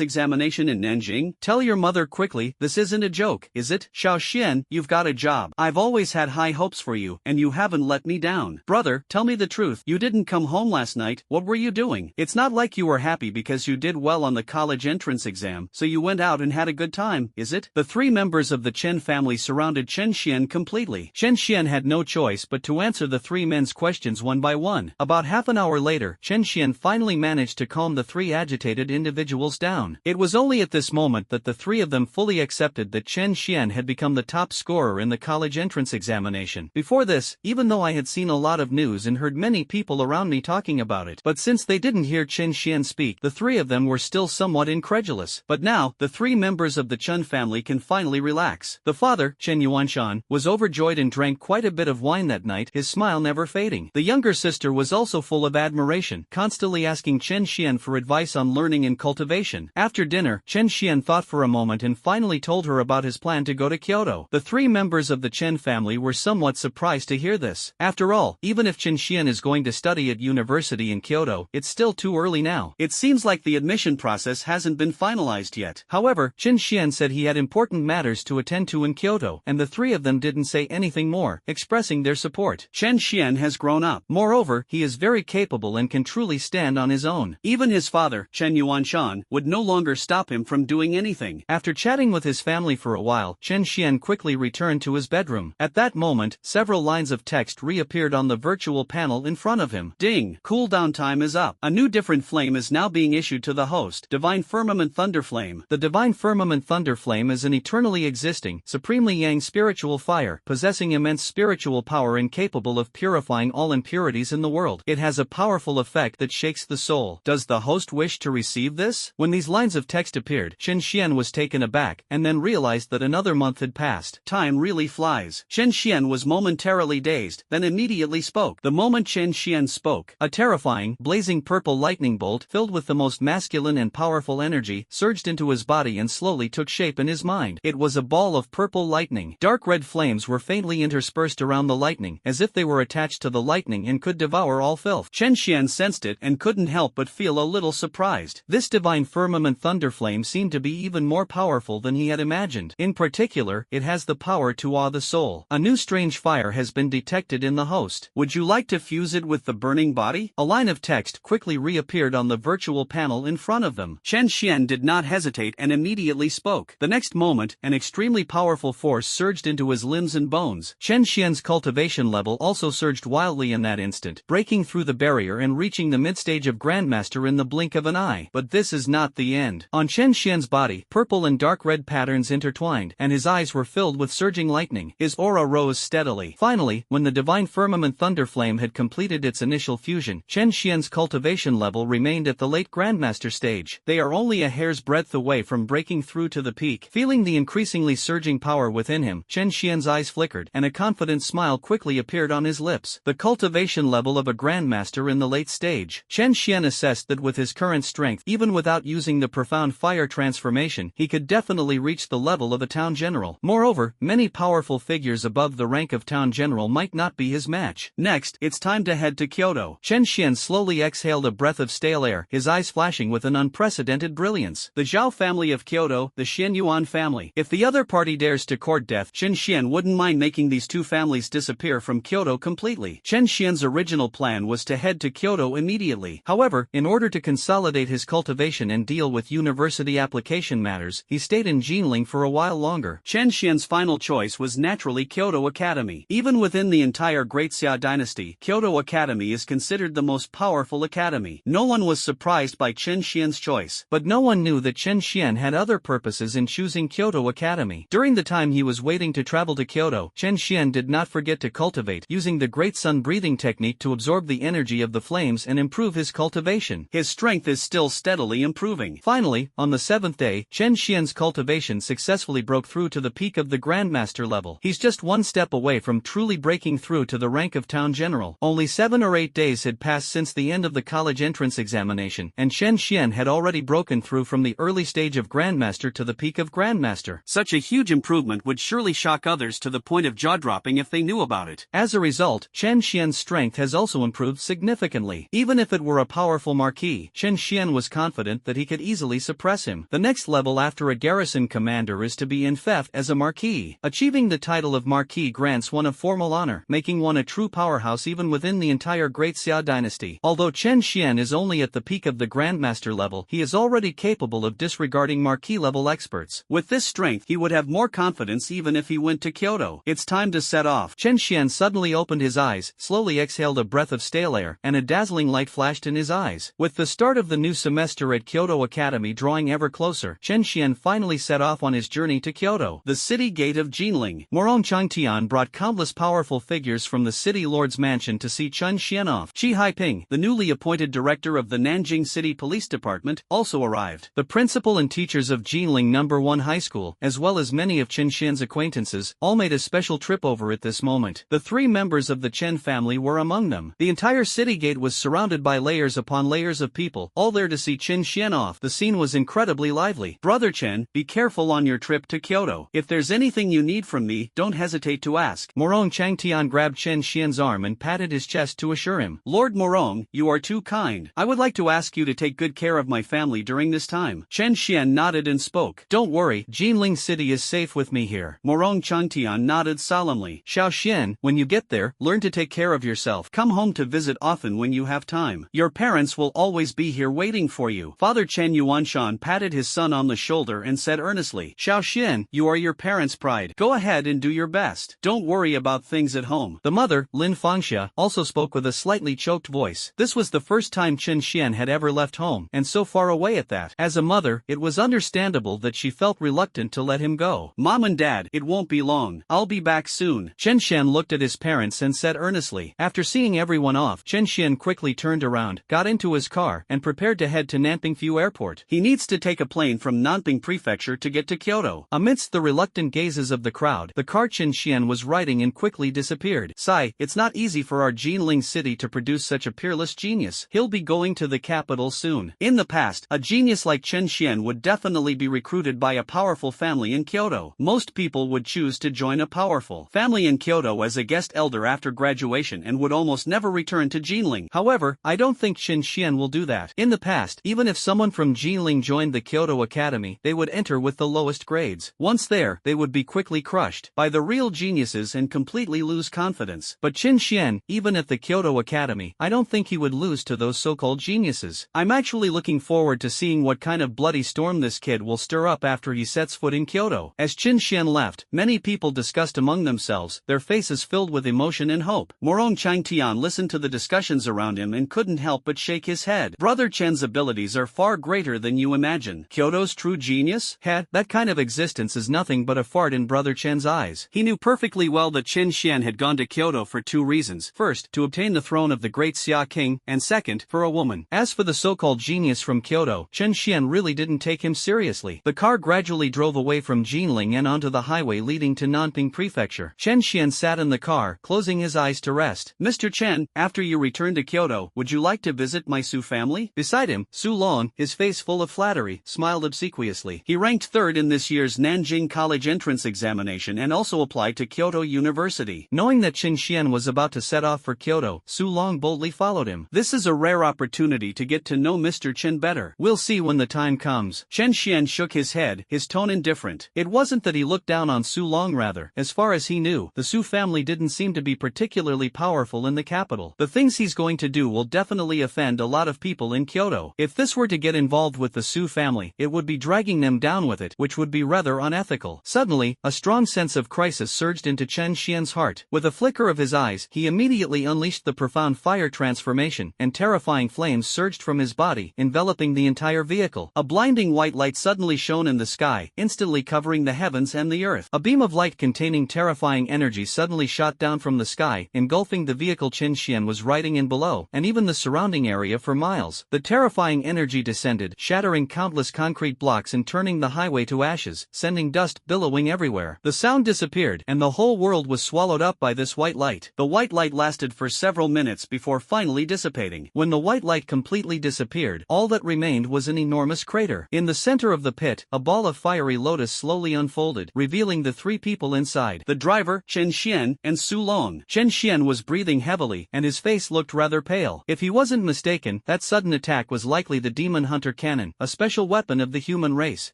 examination in Nanjing? Tell your mother quickly, this isn't a joke, is it? Xiao Xian, you've got a job. I've always had high hopes for you, and you haven't let me down. Brother, tell me the truth. You didn't come home last night. What were you doing? It's not like you were happy because you did well on the college entrance exam, so you went out and had a good time, is it? The three members of the Chen family surrounded Qin Xian completely. Qin Xian had no choice but to answer the three men's questions one by one. About half an hour later, Qin Xian finally managed to calm the three agitated individuals down. It was only at this moment that the three of them fully accepted that Qin Xian had become the top scorer in the college entrance examination. Before this, even though I had seen a lot of news and heard many people around me talking about it, but since they didn't hear Qin Xian speak, the three of them were still somewhat incredulous. But now, the three members of the Chen family can finally relax. The father, Chen Yuanshan, was overjoyed and drank quite a bit of wine that night, his smile never fading. The younger sister was also full of admiration, constantly asking Qin Xian for advice on learning and cultivation. After dinner, Qin Xian thought for a moment and finally told her about his plan to go to Kyoto. The three members of the Chen family were somewhat surprised to hear this. After all, even if Qin Xian is going to study at university in Kyoto, it's still too early now. It seems like the admission process hasn't been finalized yet. However, Qin Xian said he had important matters to attend to in Kyoto, and the three of them didn't say anything more, expressing their support. Qin Xian has grown up. Moreover, he is very capable and can truly stand on his own. Even his father, Chen Yuanshan, would no longer stop him from doing anything. After chatting with his family for a while, Qin Xian quickly returned to his bedroom. At that moment, several lines of text reappeared on the virtual panel in front of him. Ding! Cooldown time is up. A new different flame is now being issued to the host. Divine Firmament Thunder Flame. The Divine Firmament Thunder Flame is an eternally existing, supremely yang spiritual fire, possessing immense spiritual power and capable of purifying all impurities in the world. It has a powerful effect that shakes the soul. Does the host wish to receive this? When these lines of text appeared, Qin Xian was taken aback, and then realized that another month had passed. Time really flies. Qin Xian was momentarily dazed, then immediately spoke. The moment Qin Xian spoke, a terrifying, blazing purple lightning bolt, filled with the most masculine and powerful energy, surged into his body and slowly took shape in his mind. It was a ball of purple lightning. Dark red flames were faintly interspersed around the lightning, as if they were attached to the lightning and could devour all filth. Qin Xian sensed it and couldn't help but feel a little surprised. This divine firmament thunder flame seemed to be even more powerful than he had imagined. In particular, it has the power to awe the soul. A new strange fire has been detected in the host. Would you like to fuse it with the burning body? A line of text quickly reappeared on the virtual panel in front of them. Qin Xian did not hesitate and immediately spoke. The next moment, an extremely powerful force surged into his limbs and bones. Qin Xian's cultivation level also surged wildly in that instant, breaking through the barrier and reaching the mid-stage of Grandmaster in the blink of an eye. But this is not the end. On Qin Xian's body, purple and dark red patterns intertwined, and his eyes were filled with surging lightning. His aura rose steadily. Finally, when the divine firmament thunder flame had completed its initial fusion, Qin Xian's cultivation level remained at the late Grandmaster stage. They are only a hair's breadth away from breaking through to the peak. Feeling the increasingly surging power within him, Qin Xian's eyes flickered, and a confident smile quickly appeared on his lips. The cultivation level of a Grandmaster in the late stage. Qin Xian assessed that with his current strength, even without using the profound fire transformation, he could definitely reach the level of a town general. Moreover, many powerful figures above the rank of town general might not be his match. Next, it's time to head to Kyoto. Qin Xian slowly exhaled a breath of stale air, his eyes flashing with an unprecedented brilliance. The Zhao family of Kyoto, the Xian Yuan family. If the other party dares to court death, Qin Xian wouldn't mind making these two families disappear from Kyoto completely. Qin Xian's original plan was to head to Kyoto immediately. However, in order to consolidate his cultivation and deal with university application matters, he stayed in Jinling for a while longer. Qin Xian's final choice was naturally Kyoto Academy. Even within the entire Great Xia dynasty, Kyoto Academy is considered the most powerful academy. No one was surprised by Qin Xian's choice. But no one knew that Qin Xian had other purposes in choosing Kyoto Academy. During the time he was waiting to travel to Kyoto, Qin Xian did not forget to cultivate, using the Great Sun breathing breathing technique to absorb the energy of the flames and improve his cultivation. His strength is still steadily improving. Finally, on the 7th day, Chen Xian's cultivation successfully broke through to the peak of the Grandmaster level. He's just one step away from truly breaking through to the rank of Town General. Only 7 or 8 days had passed since the end of the college entrance examination, and Chen Xian had already broken through from the early stage of Grandmaster to the peak of Grandmaster. Such a huge improvement would surely shock others to the point of jaw-dropping if they knew about it. As a result, Chen Xian's strength has also improved significantly. Even if it were a powerful marquis, Chen Xian was confident that he could easily suppress him. The next level after a garrison commander is to be in theft as a marquis. Achieving the title of marquis grants one a formal honor, making one a true powerhouse even within the entire Great Xia dynasty. Although Chen Xian is only at the peak of the Grandmaster level, he is already capable of disregarding marquis level experts. With this strength, he would have more confidence even if he went to Kyoto. It's time to set off. Chen Xian suddenly opened his eyes, slowly exhaled a breath of stale air, and a dazzling light flashed in his eyes. With the start of the new semester at Kyoto Academy drawing ever closer, Chen Xian finally set off on his journey to Kyoto. The city gate of Jinling. Morong Changtian brought countless powerful figures from the city lord's mansion to see Chen Xian off. Qi Haiping, the newly appointed director of the Nanjing City Police Department, also arrived. The principal and teachers of Jinling No. 1 High School, as well as many of Chen Xian's acquaintances, all made a special trip over at this moment. The 3 members of the Chen family were among them. The entire city gate was surrounded by layers upon layers of people, all there to see Chen Xian off. The scene was incredibly lively. Brother Chen, be careful on your trip to Kyoto. If there's anything you need from me, don't hesitate to ask. Morong Changtian grabbed Chen Xian's arm and patted his chest to assure him. Lord Morong, you are too kind. I would like to ask you to take good care of my family during this time. Chen Xian nodded and spoke. Don't worry, Jinling City is safe with me here. Morong Changtian nodded solemnly. Xiao Xian, when you get there, learn to take care of yourself. Come home to visit often when you have time. Your parents will always be here waiting for you. Father Chen Yuanshan patted his son on the shoulder and said earnestly, Xiao Xian, you are your parents' pride. Go ahead and do your best. Don't worry about things at home. The mother, Lin Fangxia, also spoke with a slightly choked voice. This was the first time Chen Xian had ever left home, and so far away at that. As a mother, it was understandable that she felt reluctant to let him go. Mom and Dad, it won't be long. I'll be back soon. Chen Xian looked at his parents and said earnestly. After seeing everyone off, Chen Xian quickly turned around, got into his car, and prepared to head to Nanpingfu Airport. He needs to take a plane from Nanping Prefecture to get to Kyoto. Amidst the reluctant gazes of the crowd, the car Chen Xian was riding in quickly disappeared. Sigh, it's not easy for our Jinling city to produce such a peerless genius. He'll be going to the capital soon. In the past, a genius like Chen Xian would definitely be recruited by a powerful family in Kyoto. Most people would choose to join a powerful family in Kyoto as a guest elder after graduation and would almost never return to Jinling. However, I don't think Chen Xian will do that. In the past, even if someone from Jinling joined the Kyoto Academy, they would enter with the lowest grades. Once there, they would be quickly crushed by the real geniuses and completely lose confidence. But Chen Xian, even at the Kyoto Academy, I don't think he would lose to those so-called geniuses. I'm actually looking forward to seeing what kind of bloody storm this kid will stir up after he sets foot in Kyoto. As Chen Xian left, many people discussed among themselves, their faces filled with emotion and hope. Morong Changtian listened to the discussions around him and couldn't help but shake his head. Brother Chen's abilities are far greater than you imagine. Kyoto's true genius? That kind of existence is nothing but a fart in Brother Chen's eyes. He knew perfectly well that Chen Xian had gone to Kyoto for 2 reasons. First, to obtain the throne of the great Xia king, and second, for a woman. As for the so-called genius from Kyoto, Chen Xian really didn't take him seriously. The car gradually drove away from Jinling and onto the highway leading to Nanping Prefecture. Chen Xian sat in the car, closing his eyes to rest. Mr. Chen, after you return to Kyoto, would you like to visit my Su family? Beside him, Su Long, his face full of flattery, smiled obsequiously. He ranked 3rd in this year's Nanjing College entrance examination and also applied to Kyoto University. Knowing that Chen Xian was about to set off for Kyoto, Su Long boldly followed him. This is a rare opportunity to get to know Mr. Chen better. We'll see when the time comes. Chen Xian shook his head, his tone indifferent. It wasn't that he looked down on Su Long rather. As far as he knew, the Su family didn't seem to be particularly powerful in the capital. The things he's going to do will definitely offend a lot of people in Kyoto. If this were to get involved with the Su family, it would be dragging them down with it, which would be rather unethical. Suddenly, a strong sense of crisis surged into Chen Xian's heart. With a flicker of his eyes, he immediately unleashed the profound fire transformation, and terrifying flames surged from his body, enveloping the entire vehicle. A blinding white light suddenly shone in the sky, instantly covering the heavens and the earth. A beam of light containing terrifying energy suddenly shot down from the sky, engulfing entering the vehicle Chen Xian was riding in below, and even the surrounding area for miles. The terrifying energy descended, shattering countless concrete blocks and turning the highway to ashes, sending dust billowing everywhere. The sound disappeared, and the whole world was swallowed up by this white light. The white light lasted for several minutes before finally dissipating. When the white light completely disappeared, all that remained was an enormous crater. In the center of the pit, a ball of fiery lotus slowly unfolded, revealing the three people inside: the driver, Chen Xian, and Su Long. Chen Xian was breathing heavily, and his face looked rather pale. If he wasn't mistaken, that sudden attack was likely the Demon Hunter Cannon, a special weapon of the human race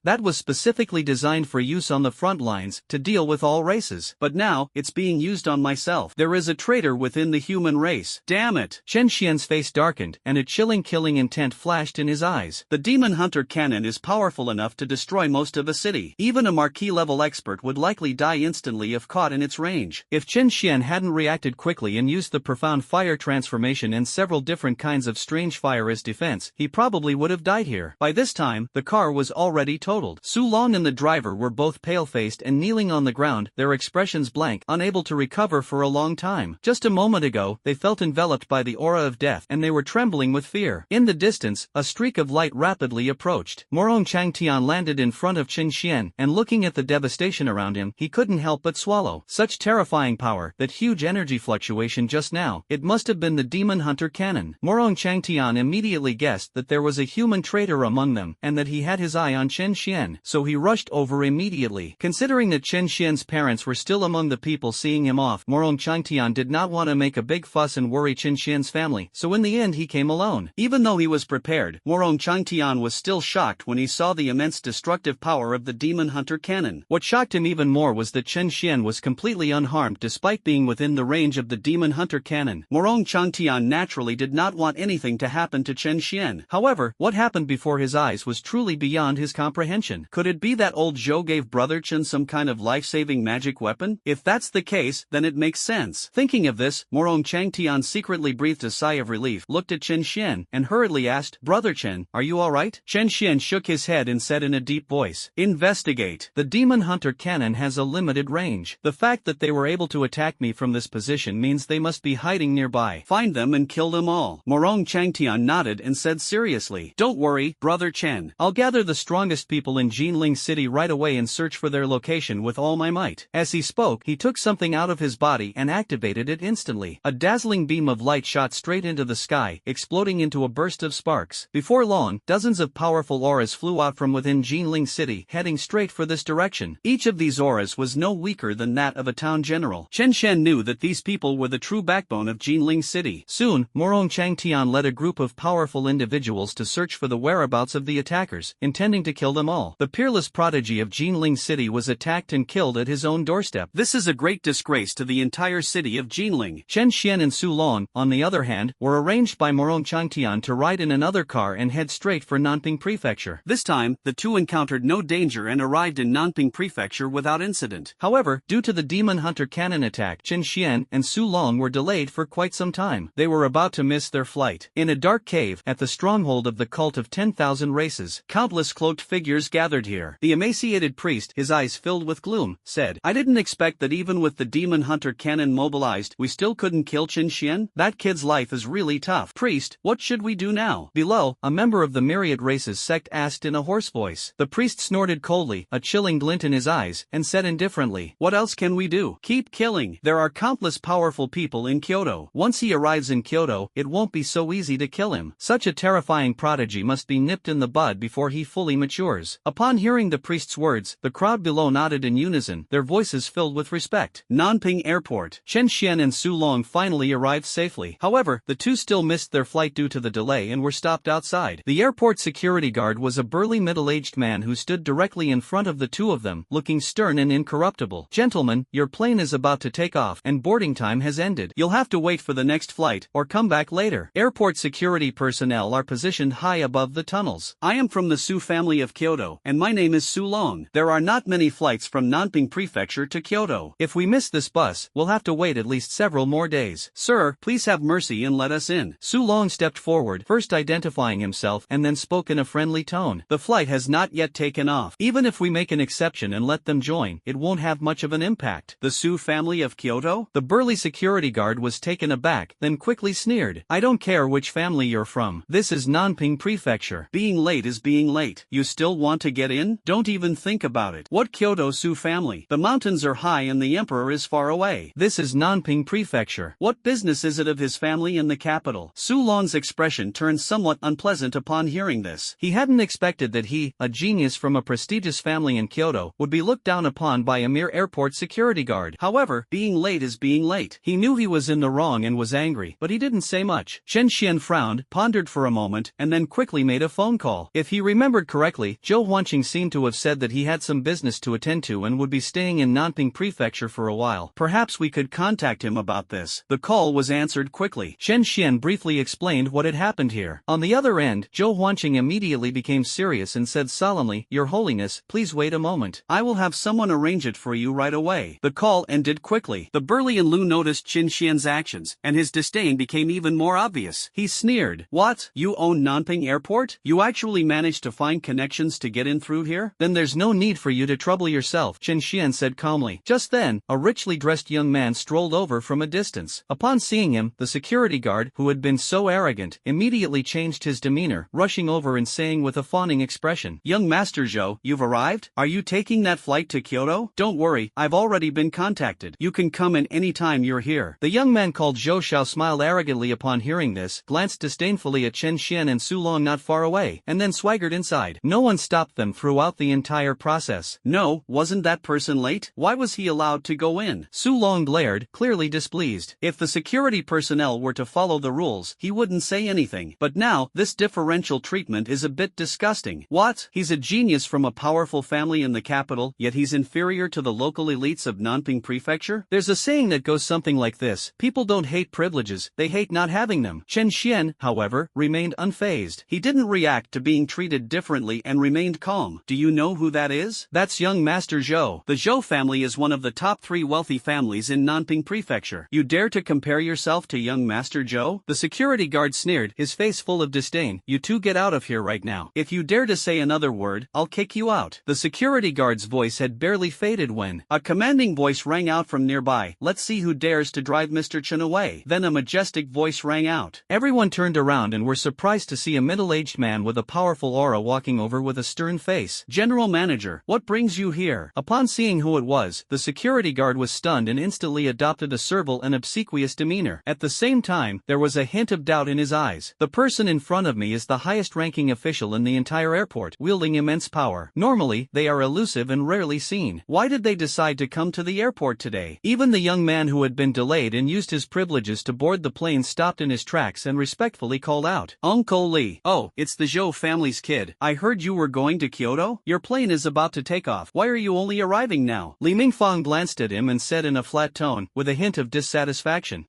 that was specifically designed for use on the front lines to deal with all races. But now, it's being used on myself. There is a traitor within the human race. Damn it! Chen Xian's face darkened, and a chilling killing intent flashed in his eyes. The Demon Hunter Cannon is powerful enough to destroy most of a city. Even a marquis-level expert would likely die instantly if caught in its range. If Chen Xian hadn't reacted quickly and used the profound fire transformation and several different kinds of strange fire as defense, he probably would have died here. By this time, the car was already totaled. Su Long and the driver were both pale-faced and kneeling on the ground, their expressions blank, unable to recover for a long time. Just a moment ago, they felt enveloped by the aura of death, and they were trembling with fear. In the distance, a streak of light rapidly approached. Morong Changtian landed in front of Chen Xian, and looking at the devastation around him, he couldn't help but swallow. Such terrifying power, that huge energy fluctuation just now, it must have been the Demon Hunter Cannon. Morong Changtian immediately guessed that there was a human traitor among them, and that he had his eye on Chen Xian, so he rushed over immediately. Considering that Chen Xian's parents were still among the people seeing him off, Morong Changtian did not want to make a big fuss and worry Chen Xian's family, so in the end he came alone. Even though he was prepared, Morong Changtian was still shocked when he saw the immense destructive power of the Demon Hunter Cannon. What shocked him even more was that Chen Xian was completely unharmed despite being within the range of the Demon Hunter Cannon. Morong Changtian naturally did not want anything to happen to Chen Xian. However, what happened before his eyes was truly beyond his comprehension. Could it be that old Zhou gave Brother Chen some kind of life-saving magic weapon? If that's the case, then it makes sense. Thinking of this, Morong Changtian secretly breathed a sigh of relief, looked at Chen Xian, and hurriedly asked, "Brother Chen, are you alright?" Chen Xian shook his head and said in a deep voice, "Investigate. The Demon Hunter Cannon has a limited range. The fact that they were able to attack me from this position means they must be hiding nearby. Find them and kill them all." Morong Changtian nodded and said seriously, "Don't worry, Brother Chen. I'll gather the strongest people in Jinling City right away and search for their location with all my might." As he spoke, he took something out of his body and activated it instantly. A dazzling beam of light shot straight into the sky, exploding into a burst of sparks. Before long, dozens of powerful auras flew out from within Jinling City, heading straight for this direction. Each of these auras was no weaker than that of a town general. Chen Xian knew that these people were the true backbone of Jinling City. Soon, Morong Changtian led a group of powerful individuals to search for the whereabouts of the attackers, intending to kill them all. The peerless prodigy of Jinling City was attacked and killed at his own doorstep. This is a great disgrace to the entire city of Jinling. Chen Xian and Su Long, on the other hand, were arranged by Morong Changtian to ride in another car and head straight for Nanping Prefecture. This time, the two encountered no danger and arrived in Nanping Prefecture without incident. However, due to the Demon Hunter Cannon attack, Chen Xian and Su Long were delayed for quite some time. They were about to miss their flight. In a dark cave, at the stronghold of the cult of 10,000 races, countless cloaked figures gathered here. The emaciated priest, his eyes filled with gloom, said, "I didn't expect that even with the Demon Hunter Cannon mobilized, we still couldn't kill Chen Xian. That kid's life is really tough. Priest, what should we do now?" Below, a member of the Myriad races sect asked in a hoarse voice. The priest snorted coldly, a chilling glint in his eyes, and said indifferently, "What else can we do? Keep killing. There are countless powerful people in Kyoto. Once he arrives in Kyoto, it won't be so easy to kill him. Such a terrifying prodigy must be nipped in the bud before he fully matures." Upon hearing the priest's words, the crowd below nodded in unison, their voices filled with respect. Nanping Airport. Chen Xian and Su Long finally arrived safely. However, the two still missed their flight due to the delay and were stopped outside. The airport security guard was a burly middle-aged man who stood directly in front of the two of them, looking stern and incorruptible. "Gentlemen, your plane is about to take off, and boarding time has ended. You'll have to wait for the next flight, or come back later." Airport security personnel are positioned high above the tunnels. "I am from the Su family of Kyoto, and my name is Su Long. There are not many flights from Nanping Prefecture to Kyoto. If we miss this bus, we'll have to wait at least several more days. Sir, please have mercy and let us in." Su Long stepped forward, first identifying himself and then spoke in a friendly tone. "The flight has not yet taken off. Even if we make an exception and let them join, it won't have much of an impact." "The Su family of Kyoto?" The burly security security guard was taken aback, then quickly sneered. I don't care which family you're from. This is Nanping Prefecture. Being late is being late. You still want to get in? Don't even think about it. What Kyoto Su family? The mountains are high and the emperor is far away. This is Nanping Prefecture. What business is it of his family in the capital? Su Long's expression turned somewhat unpleasant upon hearing this. He hadn't expected that he, a genius from a prestigious family in Kyoto, would be looked down upon by a mere airport security guard. However, being late is being late. He knew he was in the wrong and was angry, but he didn't say much. Chen Xian frowned, pondered for a moment, and then quickly made a phone call. If he remembered correctly, Zhou Huanqing seemed to have said that he had some business to attend to and would be staying in Nanping Prefecture for a while. Perhaps we could contact him about this. The call was answered quickly. Chen Xian briefly explained what had happened here. On the other end, Zhou Huanqing immediately became serious and said solemnly, Your Holiness, please wait a moment. I will have someone arrange it for you right away. The call ended quickly. The burly Lu noticed Chen Xian's actions, and his disdain became even more obvious. He sneered. What? You own Nanping Airport? You actually managed to find connections to get in through here? Then there's no need for you to trouble yourself, Chen Xian said calmly. Just then, a richly dressed young man strolled over from a distance. Upon seeing him, the security guard, who had been so arrogant, immediately changed his demeanor, rushing over and saying with a fawning expression, Young Master Zhou, you've arrived? Are you taking that flight to Kyoto? Don't worry, I've already been contacted. You can come in any time you're here. The young man called Zhou Xiao smiled arrogantly upon hearing this, glanced disdainfully at Chen Xian and Su Long not far away, and then swaggered inside. No one stopped them throughout the entire process. No, wasn't that person late? Why was he allowed to go in? Su Long glared, clearly displeased. If the security personnel were to follow the rules, he wouldn't say anything. But now, this differential treatment is a bit disgusting. What? He's a genius from a powerful family in the capital, yet he's inferior to the local elites of Nanping Prefecture? There's a saying that goes something like this: people don't hate privileges, they hate not having them. Chen Xian, however, remained unfazed. He didn't react to being treated differently and remained calm. Do you know who that is? That's young Master Zhou. The Zhou family is one of the top 3 wealthy families in Nanping Prefecture. You dare to compare yourself to young Master Zhou? The security guard sneered, his face full of disdain. You two get out of here right now. If you dare to say another word, I'll kick you out. The security guard's voice had barely faded when a commanding voice rang out from nearby. Let's see who dares to drive Mr. Chen away. Then a majestic voice rang out. Everyone turned around and were surprised to see a middle-aged man with a powerful aura walking over with a stern face. General Manager, what brings you here? Upon seeing who it was, the security guard was stunned and instantly adopted a servile and obsequious demeanor. At the same time, there was a hint of doubt in his eyes. The person in front of me is the highest-ranking official in the entire airport, wielding immense power. Normally, they are elusive and rarely seen. Why did they decide to come to the airport today? Even the young man who had been delayed and used his privileges to board the plane stopped in his tracks and respectfully called out, Uncle Li. Oh, it's the Zhou family's kid. I heard you were going to Kyoto? Your plane is about to take off. Why are you only arriving now? Li Mingfang glanced at him and said in a flat tone, with a hint of dissatisfaction,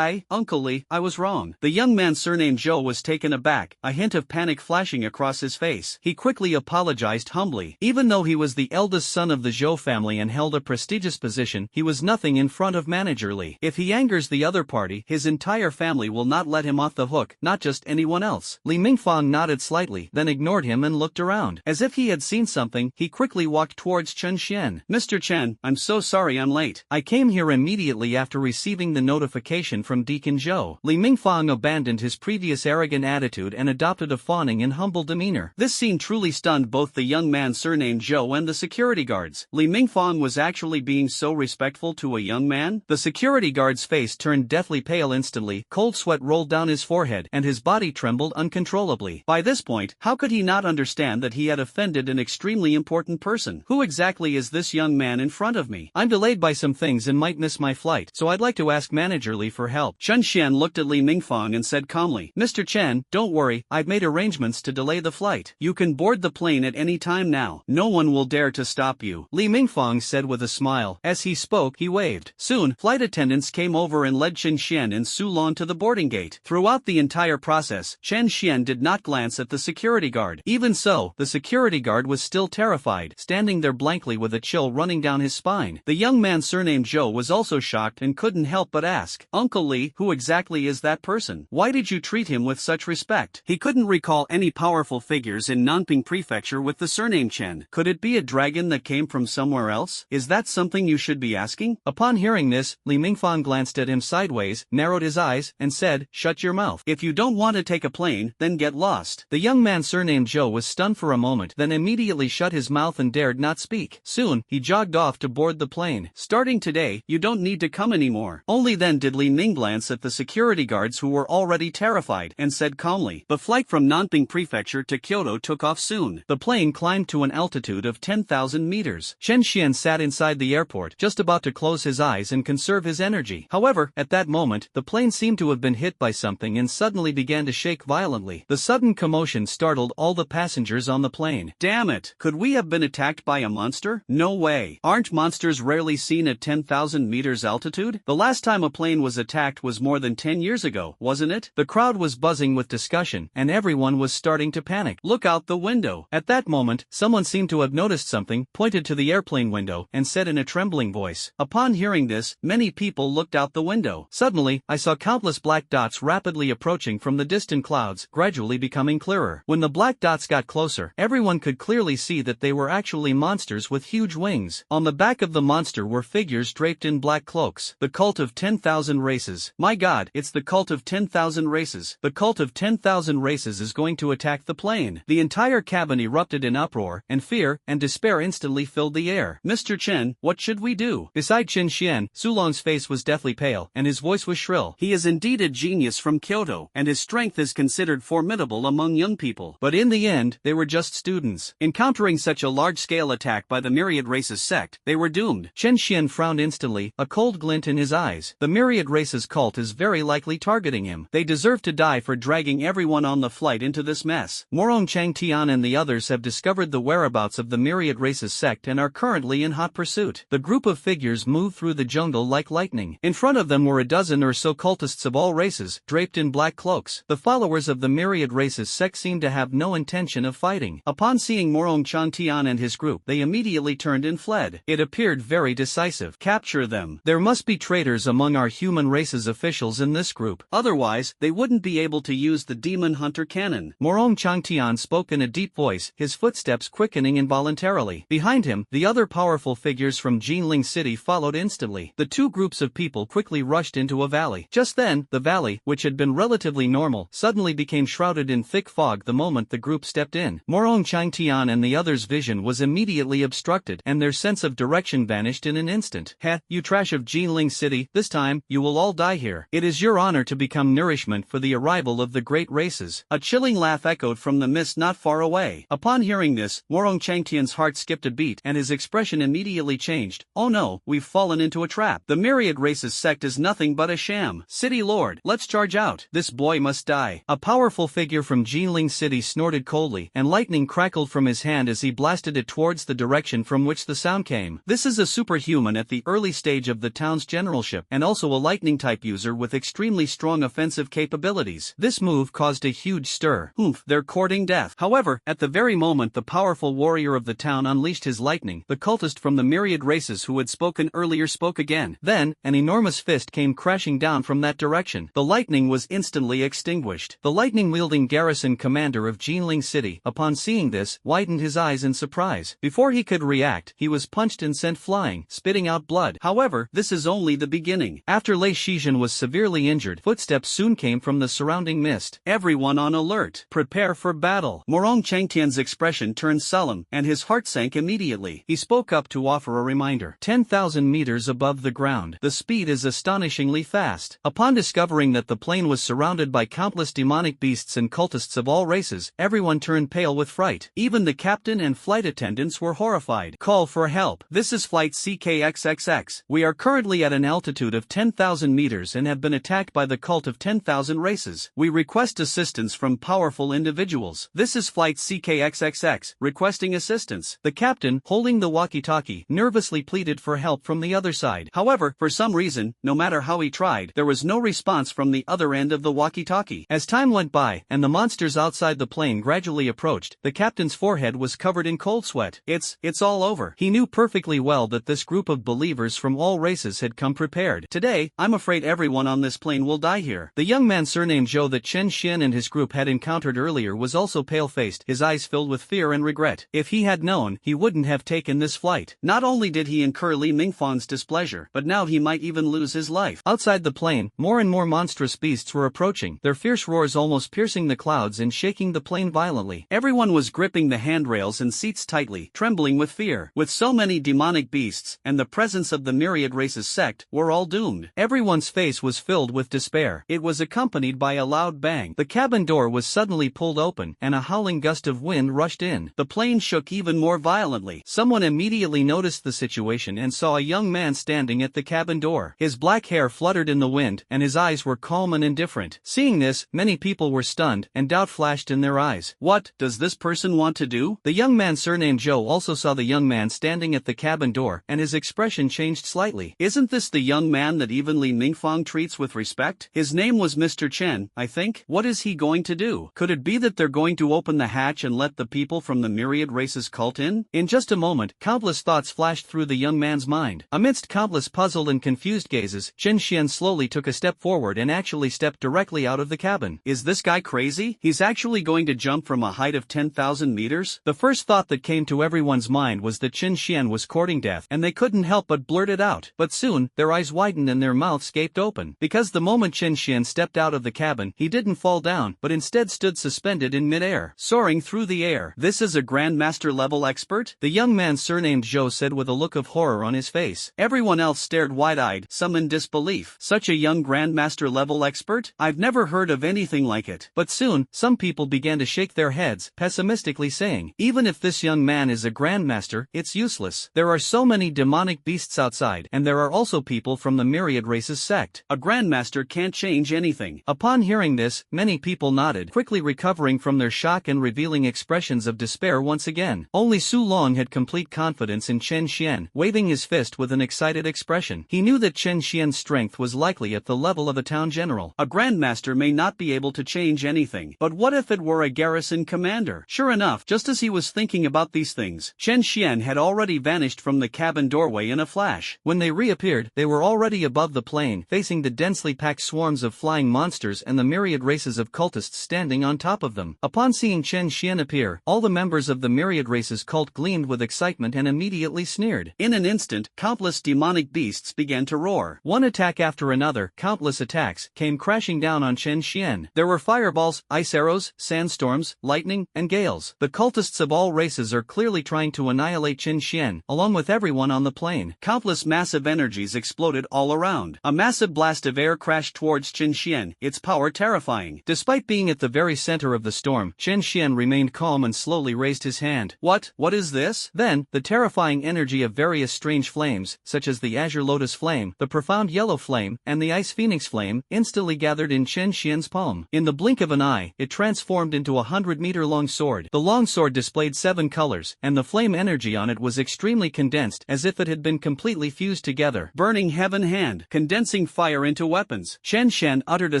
Uncle Li, I was wrong. The young man surnamed Zhou was taken aback, a hint of panic flashing across his face. He quickly apologized humbly. Even though he was the eldest son of the Zhou family and held a prestigious position, he was nothing in front of Manager Li. If he angers the other party, his entire family will not let him off the hook, not just anyone else. Li Mingfang nodded slightly, then ignored him and looked around. As if he had seen something, he quickly walked towards Chen Xian. Mr. Chen, I'm so sorry I'm late. I came here immediately after receiving the notification from Deacon Zhou. Li Mingfang abandoned his previous arrogant attitude and adopted a fawning and humble demeanor. This scene truly stunned both the young man surnamed Zhou and the security guards. Li Mingfang was actually being so respectful to a young man? The security guard's face turned deathly pale instantly, cold sweat rolled down his forehead, and his body trembled uncontrollably. By this point, how could he not understand that he had offended an extremely important person? Who exactly is this young man in front of me? I'm delayed by some things and might miss my flight, so I'd like to ask Manager Li for help. Chen Xian looked at Li Mingfang and said calmly, Mr. Chen, don't worry, I've made arrangements to delay the flight. You can board the plane at any time now. No one will dare to stop you. Li Mingfang said with a smile. As he spoke, he waved. Soon, flight attendants came over and led Chen Xian and Su Long to the boarding gate. Throughout the entire process, Chen Xian did not glance at the security guard. Even so, the security guard was still terrified, standing there blankly with a chill running down his spine. The young man surnamed Zhou was also shocked and couldn't help but ask, Uncle Li, who exactly is that person? Why did you treat him with such respect? He couldn't recall any powerful figures in Nanping Prefecture with the surname Chen. Could it be a dragon that came from somewhere else? Is that something you should be asking? Upon hearing this, Li Mingfang Mingfang glanced at him sideways, narrowed his eyes, and said, "Shut your mouth. If you don't want to take a plane, then get lost." The young man surnamed Zhou was stunned for a moment, then immediately shut his mouth and dared not speak. Soon, he jogged off to board the plane. "Starting today, you don't need to come anymore." Only then did Li Ning glance at the security guards who were already terrified, and said calmly, "The flight from Nanping Prefecture to Kyoto took off soon." The plane climbed to an altitude of 10,000 meters. Chen Xian sat inside the airport, just about to close his eyes and conserve his energy. However, at that moment, the plane seemed to have been hit by something and suddenly began to shake violently. The sudden commotion startled all the passengers on the plane. "Damn it! Could we have been attacked by a monster? No way. Aren't monsters rarely seen at 10,000 meters altitude? The last time a plane was attacked was more than 10 years ago, wasn't it?" The crowd was buzzing with discussion, and everyone was starting to panic. "Look out the window." At that moment, someone seemed to have noticed something, pointed to the airplane window, and said in a trembling voice. Upon hearing this, many people looked out the window. Suddenly, I saw countless black dots rapidly approaching from the distant clouds, gradually becoming clearer. When the black dots got closer, everyone could clearly see that they were actually monsters with huge wings. On the back of the monster were figures draped in black cloaks. The cult of 10,000 races. My God, it's the cult of 10,000 races. The cult of 10,000 races is going to attack the plane. The entire cabin erupted in uproar, and fear and despair instantly filled the air. "Mr. Chen, what should we do?" Beside Chen Xian, Sulong's face was deathly pale, and his voice was shrill. "He is indeed a genius from Kyoto, and his strength is considered formidable among young people. But in the end, they were just students. Encountering such a large-scale attack by the Myriad races sect, they were doomed." Chen Xian frowned instantly, a cold glint in his eyes. The Myriad races cult is very likely targeting him. They deserve to die for dragging everyone on the flight into this mess. Morong Changtian and the others have discovered the whereabouts of the Myriad races sect and are currently in hot pursuit. The group of figures moved through the jungle like lightning. In front of them were a dozen or so cultists of all races, draped in black cloaks. The followers of the Myriad races sect seemed to have no intention of fighting. Upon seeing Morong Changtian and his group, they immediately turned and fled. It appeared very decisive. "Capture them. There must be traitors among our human races officials in this group. Otherwise, they wouldn't be able to use the demon hunter cannon." Morong Changtian spoke in a deep voice, his footsteps quickening involuntarily. Behind him, the other powerful figures from Jinling City followed instantly. The two groups of people quickly rushed into a valley. Just then, the valley, which had been relatively normal, suddenly became shrouded in thick fog the moment the group stepped in. Morong Changtian and the others' vision was immediately obstructed, and their sense of direction vanished in an instant. "Heh, you trash of Jinling City, this time, you will all die here. It is your honor to become nourishment for the arrival of the great races." A chilling laugh echoed from the mist not far away. Upon hearing this, Morong Changtian's heart skipped a beat and his expression immediately changed. "Oh no, we've fallen into a trap. The Myriad races sect is nothing but a sham. City Lord, let's charge out. This boy must die." A powerful figure from Jinling City snorted coldly, and lightning crackled from his hand as he blasted it towards the direction from which the sound came. This is a superhuman at the early stage of the town's generalship, and also a lightning-type user with extremely strong offensive capabilities. This move caused a huge stir. They're courting death. However, at the very moment the powerful warrior of the town unleashed his lightning, the cultist from the Myriad races who had spoken earlier spoke again. Then, an enormous fist came crashing down from that direction. The lightning was instantly extinguished. The lightning-wielding garrison commander of Jinling City, upon seeing this, widened his eyes in surprise. Before he could react, he was punched and sent flying, spitting out blood. However, this is only the beginning. After Lei Shizhen was severely injured, footsteps soon came from the surrounding mist. "Everyone on alert. Prepare for battle." Morong Changtian's expression turned solemn, and his heart sank immediately. He spoke up to offer a reminder. 10,000 meters above the ground. The speed is astonishingly fast. Upon discovering that the plane was surrounded by countless demonic beasts and cultists of all races, everyone turned pale with fright. Even the captain and flight attendants were horrified. "Call for help. This is flight CKXXX. We are currently at an altitude of 10,000 meters and have been attacked by the cult of 10,000 races. We request assistance from powerful individuals. This is flight CKXXX, requesting assistance." The captain, holding the walkie-talkie, nervously pleaded for help from the other side. However, for some reason, no matter how he tried, there was no response from the other end of the walkie-talkie. As time went by, and the monsters outside the plane gradually approached, the captain's forehead was covered in cold sweat. It's all over. He knew perfectly well that this group of believers from all races had come prepared. "Today, I'm afraid everyone on this plane will die here." The young man surnamed Zhou that Chen Xian and his group had encountered earlier was also pale-faced, his eyes filled with fear and regret. If he had known, he wouldn't have taken this flight. Not only did he incur Li Mingfang's displeasure, but now he might even lose his life. Outside the plane, more and more monstrous beasts were approaching, their fierce roars almost piercing the clouds and shaking the plane violently. Everyone was gripping the handrails and seats tightly, trembling with fear. With so many demonic beasts, and the presence of the Myriad race's sect, we're all doomed. Everyone's face was filled with despair. It was accompanied by a loud bang. The cabin door was suddenly pulled open, and a howling gust of wind rushed in. The plane shook even more violently. Someone immediately noticed the situation and saw a young man standing at the cabin door. His black hair fluttered in the wind, and his eyes were calm and indifferent. Seeing this, many people were stunned, and doubt flashed in their eyes. What does this person want to do? The young man surnamed Joe also saw the young man standing at the cabin door, and his expression changed slightly. Isn't this the young man that even Li Mingfang treats with respect? His name was Mr. Chen, I think. What is he going to do? Could it be that they're going to open the hatch and let the people from the Myriad race's cult in? In just a moment, countless thoughts flashed through the young man's mind. Amidst countless puzzled and confused gazes, Chen Xian slowly took a step forward and actually stepped directly out of the cabin. Is this guy crazy? He's actually going to jump from a height of 10,000 meters? The first thought that came to everyone's mind was that Chen Xian was courting death, and they couldn't help but blurt it out. But soon, their eyes widened and their mouths gaped open. Because the moment Chen Xian stepped out of the cabin, he didn't fall down, but instead stood suspended in mid-air, soaring through the air. This is a Grandmaster level expert? The young man surnamed Zhou said with a look of horror on his face. Everyone else stared wide-eyed, some in disbelief. Such a young Grandmaster level expert? I've never heard of anything like it. But soon, some people began to shake their heads, pessimistically saying, even if this young man is a Grandmaster, it's useless. There are so many demonic beasts outside, and there are also people from the Myriad race's sect. A Grandmaster can't change anything. Upon hearing this, many people nodded, quickly recovering from their shock and revealing expressions of despair once again. Only Su Long had complete confidence in Chen Xian, waving his fist with an excited expression. He knew that Chen Xian's strength was likely at the level of a town general. A Grandmaster may not be able to change anything, but what if it were a garrison commander? Sure enough, just as he was thinking about these things, Chen Xian had already vanished from the cabin doorway in a flash. When they reappeared, they were already above the plane, facing the densely packed swarms of flying monsters and the myriad races of cultists standing on top of them. Upon seeing Chen Xian appear, all the members of the Myriad race's cult gleamed with excitement and immediately sneered. In an instant, countless demonic beasts began to roar. One attack after another, countless attacks, came crashing down on Chen Xian. There were fireballs, ice arrows, sandstorms, lightning, and gales. The cultists of all races are clearly trying to annihilate Chen Xian, along with everyone on the plane. Countless massive energies exploded all around. A massive blast of air crashed towards Chen Xian, its power terrifying. Despite being at the very center of the storm, Chen Xian remained calm and slowly raised his hand. What is this? Then, the terrifying energy of various strange flames, such as the Azure Lotus Flame, the Profound Yellow Flame, and the Ice Phoenix Flame, instantly gathered in Chen Xian's palm. In the blink of an eye, it transformed into a 100-meter-long sword. The long sword displayed 7 colors, and the flame energy on it was extremely condensed, as if it had been completely fused together. Burning heaven hand, condensing fire into weapons. Chen Xian uttered a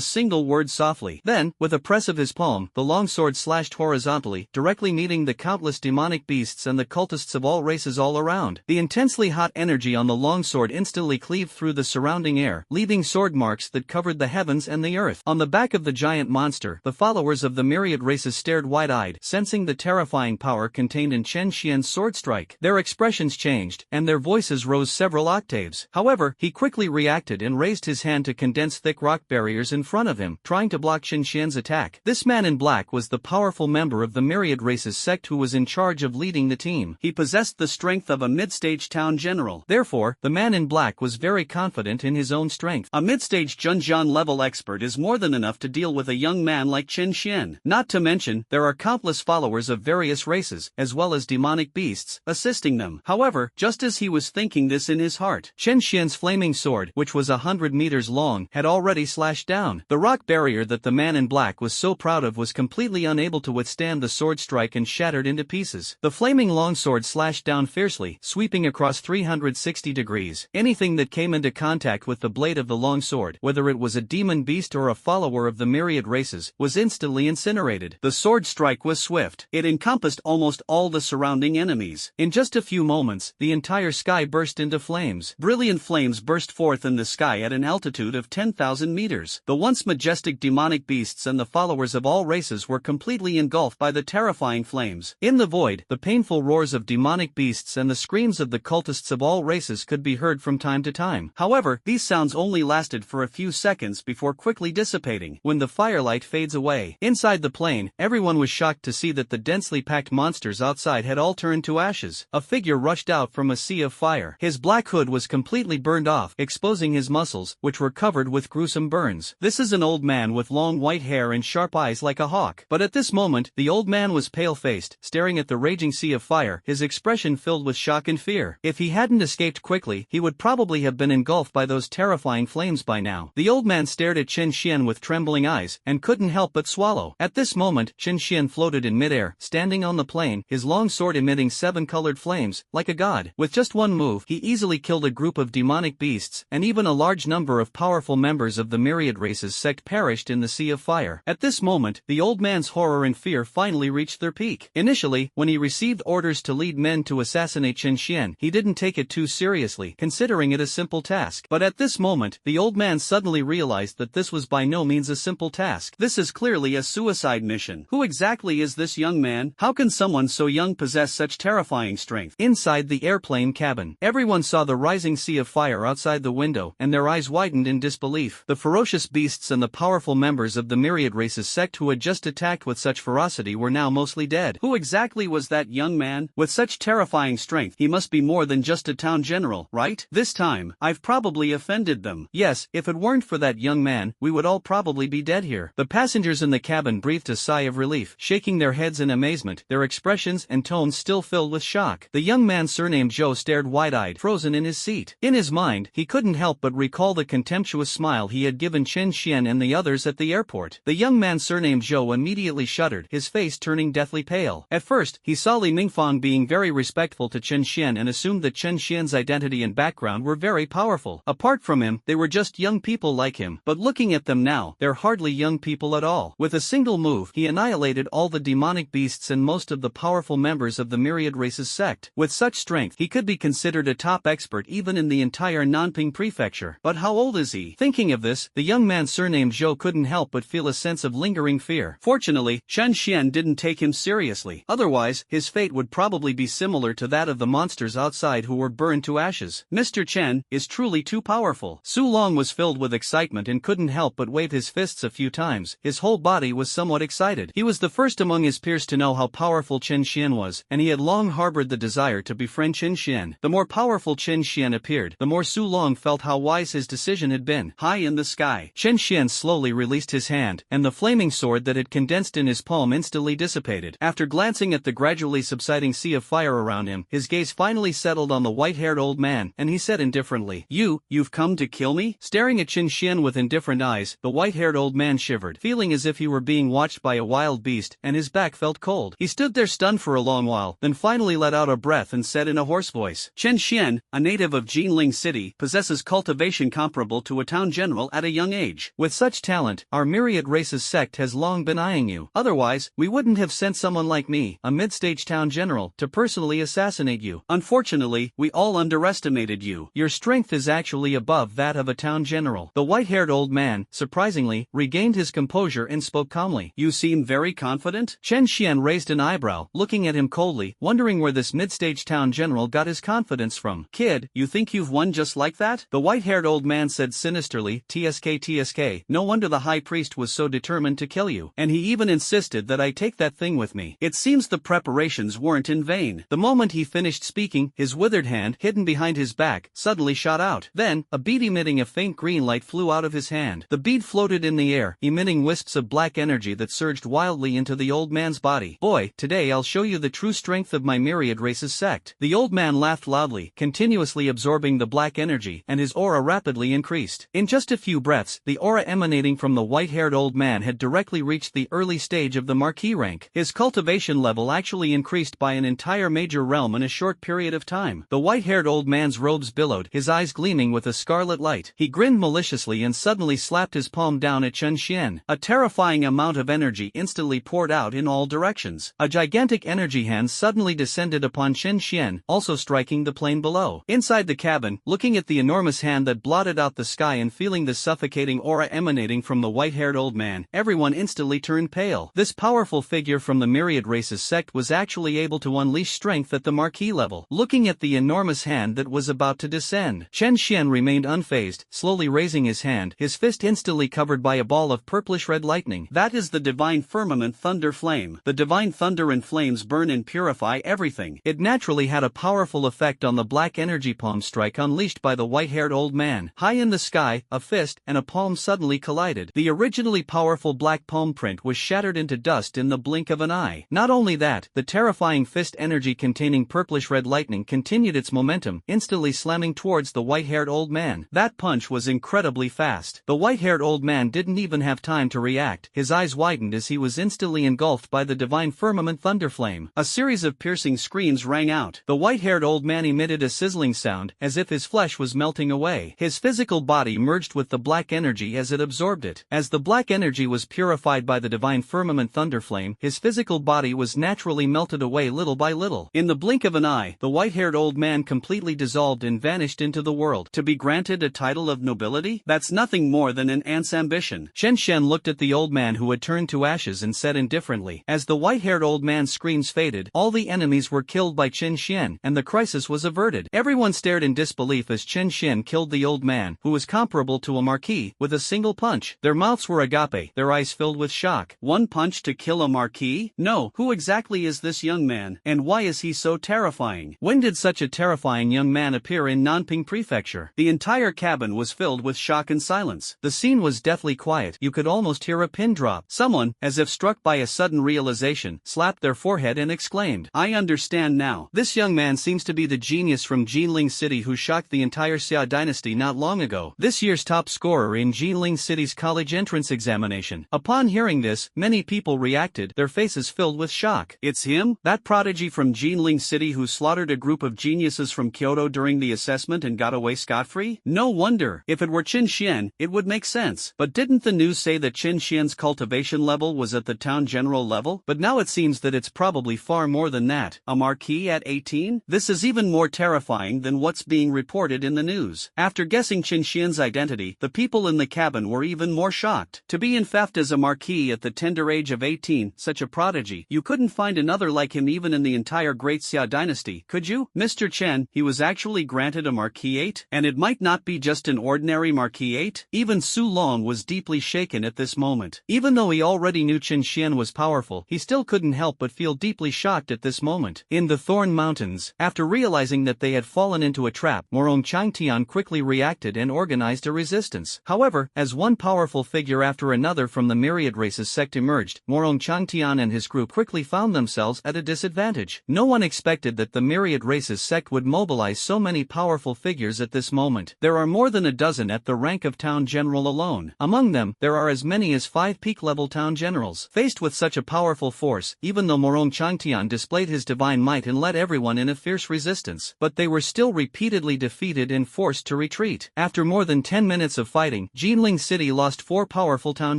single word softly. Then, with a press of his palm, the long sword slashed horizontally, directly meeting the countless demonic beasts and the cultists of all races all around. The intensely hot energy on the long sword instantly cleaved through the surrounding air, leaving sword marks that covered the heavens and the earth. On the back of the giant monster, the followers of the Myriad races stared wide-eyed, sensing the terrifying power contained in Chen Xian's sword strike. Their expressions changed, and their voices rose several octaves. However, he quickly reacted and raised his hand to condense thick rock barriers in front of him, trying to block Chen Xian's attack. This man in black was the powerful member of the Myriad race's sect who was in charge of leading the team. He possessed the strength of a mid-stage town general. Therefore, the man in black was very confident in his own strength. A mid-stage Junjian level expert is more than enough to deal with a young man like Chen Xian. Not to mention, there are countless followers of various races, as well as demonic beasts, assisting them. However, just as he was thinking this in his heart, Chen Xian's flaming sword, which was 100 meters long, had already slashed down. The rock barrier that the man in black was so proud of was completely unable to withstand the sword strike and shattered into pieces. The flaming longsword slashed down fiercely, sweeping across 360 degrees. Anything that came into contact with the blade of the longsword, whether it was a demon beast or a follower of the Myriad races, was instantly incinerated. The sword strike was swift. It encompassed almost all the surrounding enemies. In just a few moments, the entire sky burst into flames. Brilliant flames burst forth in the sky at an altitude of 10,000 meters. The once majestic demonic beasts and the followers of all races were completely engulfed by the terrifying flames. In the void, the painful roars of demonic beasts and the screams of the cultists of all races could be heard from time to to time. However, these sounds only lasted for a few seconds before quickly dissipating when the firelight fades away. Inside the plane, everyone was shocked to see that the densely packed monsters outside had all turned to ashes. A figure rushed out from a sea of fire. His black hood was completely burned off, exposing his muscles, which were covered with gruesome burns. This is an old man with long white hair and sharp eyes like a hawk. But at this moment, the old man was pale-faced, staring at the raging sea of fire, his expression filled with shock and fear. If he hadn't escaped quickly, he would probably have been engulfed by those terrifying flames by now. The old man stared at Chen Xian with trembling eyes, and couldn't help but swallow. At this moment, Chen Xian floated in midair, standing on the plane, his long sword emitting 7 colored flames, like a god. With just one move, he easily killed a group of demonic beasts, and even a large number of powerful members of the Myriad race's sect perished in the sea of fire. At this moment, the old man's horror and fear finally reached their peak. Initially, when he received orders to lead men to assassinate Chen Xian, he didn't take it too seriously, considering it a simple task. But at this moment, the old man suddenly realized that this was by no means a simple task. This is clearly a suicide mission. Who exactly is this young man? How can someone so young possess such terrifying strength? Inside the airplane cabin, everyone saw the rising sea of fire outside the window, and their eyes widened in disbelief. The ferocious beasts and the powerful members of the Myriad race's sect who had just attacked with such ferocity were now mostly dead. Who exactly was that young man? With such terrifying strength, he must be more than just a town general, right? This time, I've probably offended them. Yes, if it weren't for that young man, we would all probably be dead here. The passengers in the cabin breathed a sigh of relief, shaking their heads in amazement, their expressions and tones still filled with shock. The young man surnamed Zhou stared wide-eyed, frozen in his seat. In his mind, he couldn't help but recall the contemptuous smile he had given Chen Xian and the others at the airport. The young man surnamed Zhou immediately shuddered, his face turning deathly pale. At first, he saw Li Mingfang being very respectful to Chen Xian and assumed that Chen Xian's identity and background were very powerful. Apart from him, they were just young people like him. But looking at them now, they're hardly young people at all. With a single move, he annihilated all the demonic beasts and most of the powerful members of the Myriad race's sect. With such strength, he could be considered a top expert even in the entire Nanping prefecture. But how old is he? Thinking of this, the young man surnamed Zhou couldn't help but feel a sense of lingering fear. Fortunately, Chen Xian didn't take him seriously. Otherwise, his fate would probably be similar to that of the monsters outside who were burned to ashes. Mr. Chen is truly too powerful. Su Long was filled with excitement and couldn't help but wave his fists a few times. His whole body was somewhat excited. He was the first among his peers to know how powerful Chen Xian was, and he had long harbored the desire to befriend Chen Xian. The more powerful Chen Xian appeared, the more Su Long felt how wise his decision had been. High in the sky, Chen Xian slowly released his hand, and the flaming sword that had condensed in his palm instantly dissipated. After glancing at the gradually subsiding sea of fire around him, his gaze finally settled on the white-haired old man, and he said indifferently, You've come to kill me?" Staring at Chen Xian with indifferent eyes, the white-haired old man shivered, feeling as if he were being watched by a wild beast, and his back felt cold. He stood there stunned for a long while, then finally let out a breath and said in a hoarse voice, "Chen Xian, a native of Jinling City, possesses cultivation comparable to a town general at a young age. With such talent, our Myriad race's sect has long been eyeing you. Otherwise, we wouldn't have sent someone like me, a mid-stage town general, to personally assassinate you. Unfortunately, we all underestimated you. Your strength is actually above that of a town general." The white-haired old man, surprisingly, regained his composure and spoke calmly. "You seem very confident?" Chen Xian raised an eyebrow, looking at him coldly, wondering where this mid-stage town general got his confidence from. "Kid, you think you've won just like that?" The white-haired old man said sinisterly, TSK, no wonder the high priest was so determined to kill you. And he even insisted that I take that thing with me. It seems the preparations weren't in vain." The moment he finished speaking, his withered hand, hidden behind his back, suddenly shot out. Then, a bead emitting a faint green light flew out of his hand. The bead floated in the air, emitting wisps of black energy that surged wildly into the old man's body. "Boy, today I'll show you the true strength of my Myriad race's sect." The old man laughed loudly, continuously absorbing the black energy, and his aura rapidly increased. In just a few breaths, the aura emanating from the white-haired old man had directly reached the early stage of the Marquis rank. His cultivation level actually increased by an entire major realm in a short period of time. The white-haired old man's robes billowed, his eyes gleaming with a scarlet light. He grinned maliciously and suddenly slapped his palm down at Chen Xian. A terrifying amount of energy instantly poured out in all directions. A gigantic energy hand suddenly descended upon Chen Xian, also striking the plane below. Inside the cabin, looking at the enormous hand that blotted out the sky and feeling the suffocating aura emanating from the white-haired old man, everyone instantly turned pale. This powerful figure from the Myriad race's sect was actually able to unleash strength at the Marquis level. Looking at the enormous hand that was about to descend, end. Chen Xian remained unfazed, slowly raising his hand, his fist instantly covered by a ball of purplish-red lightning. That is the divine firmament thunder flame. The divine thunder and flames burn and purify everything. It naturally had a powerful effect on the black energy palm strike unleashed by the white-haired old man. High in the sky, a fist and a palm suddenly collided. The originally powerful black palm print was shattered into dust in the blink of an eye. Not only that, the terrifying fist energy containing purplish-red lightning continued its momentum, instantly slamming towards the white-haired old man. That punch was incredibly fast. The white-haired old man didn't even have time to react. His eyes widened as he was instantly engulfed by the divine firmament thunderflame. A series of piercing screams rang out. The white-haired old man emitted a sizzling sound, as if his flesh was melting away. His physical body merged with the black energy as it absorbed it. As the black energy was purified by the divine firmament thunderflame, his physical body was naturally melted away little by little. In the blink of an eye, the white-haired old man completely dissolved and vanished into the world. To be granted a title of nobility? That's nothing more than an ant's ambition. Chen Xian looked at the old man who had turned to ashes and said indifferently. As the white-haired old man's screams faded, all the enemies were killed by Chen Xian, and the crisis was averted. Everyone stared in disbelief as Chen Xian killed the old man, who was comparable to a marquis, with a single punch. Their mouths were agape, their eyes filled with shock. One punch to kill a marquis? No. Who exactly is this young man, and why is he so terrifying? When did such a terrifying young man appear in Nanping Prefecture? The entire cabin was filled with shock and silence. The scene was deathly quiet. You could almost hear a pin drop. Someone, as if struck by a sudden realization, slapped their forehead and exclaimed, "I understand now. This young man seems to be the genius from Jinling City who shocked the entire Xia dynasty not long ago. This year's top scorer in Jinling City's college entrance examination." Upon hearing this, many people reacted, their faces filled with shock. It's him? That prodigy from Jinling City who slaughtered a group of geniuses from Kyoto during the assessment and got away scot-free? No wonder. If it were Chen Xian, it would make sense. But didn't the news say that Chen Xian's cultivation level was at the town general level? But now it seems that it's probably far more than that. A marquis at 18? This is even more terrifying than what's being reported in the news. After guessing Chen Xian's identity, the people in the cabin were even more shocked. To be in theft as a marquis at the tender age of 18, such a prodigy, you couldn't find another like him even in the entire Great Xia dynasty, could you? Mr. Chen, he was actually granted a marquisate? And it might not be just an ordinary marquisate? Even Su Long was deeply shaken at this moment. Even though he already knew Chen Xian was powerful, he still couldn't help but feel deeply shocked at this moment. In the Thorn Mountains, after realizing that they had fallen into a trap, Morong Changtian quickly reacted and organized a resistance. However, as one powerful figure after another from the Myriad race's sect emerged, Morong Changtian and his group quickly found themselves at a disadvantage. No one expected that the Myriad race's sect would mobilize so many powerful figures at this moment. There are more than a dozen at the rank of town general alone. Among them, there are as many as 5 peak-level town generals. Faced with such a powerful force, even though Morong Changtian displayed his divine might and led everyone in a fierce resistance, but they were still repeatedly defeated and forced to retreat. After more than 10 minutes of fighting, Jinling City lost 4 powerful town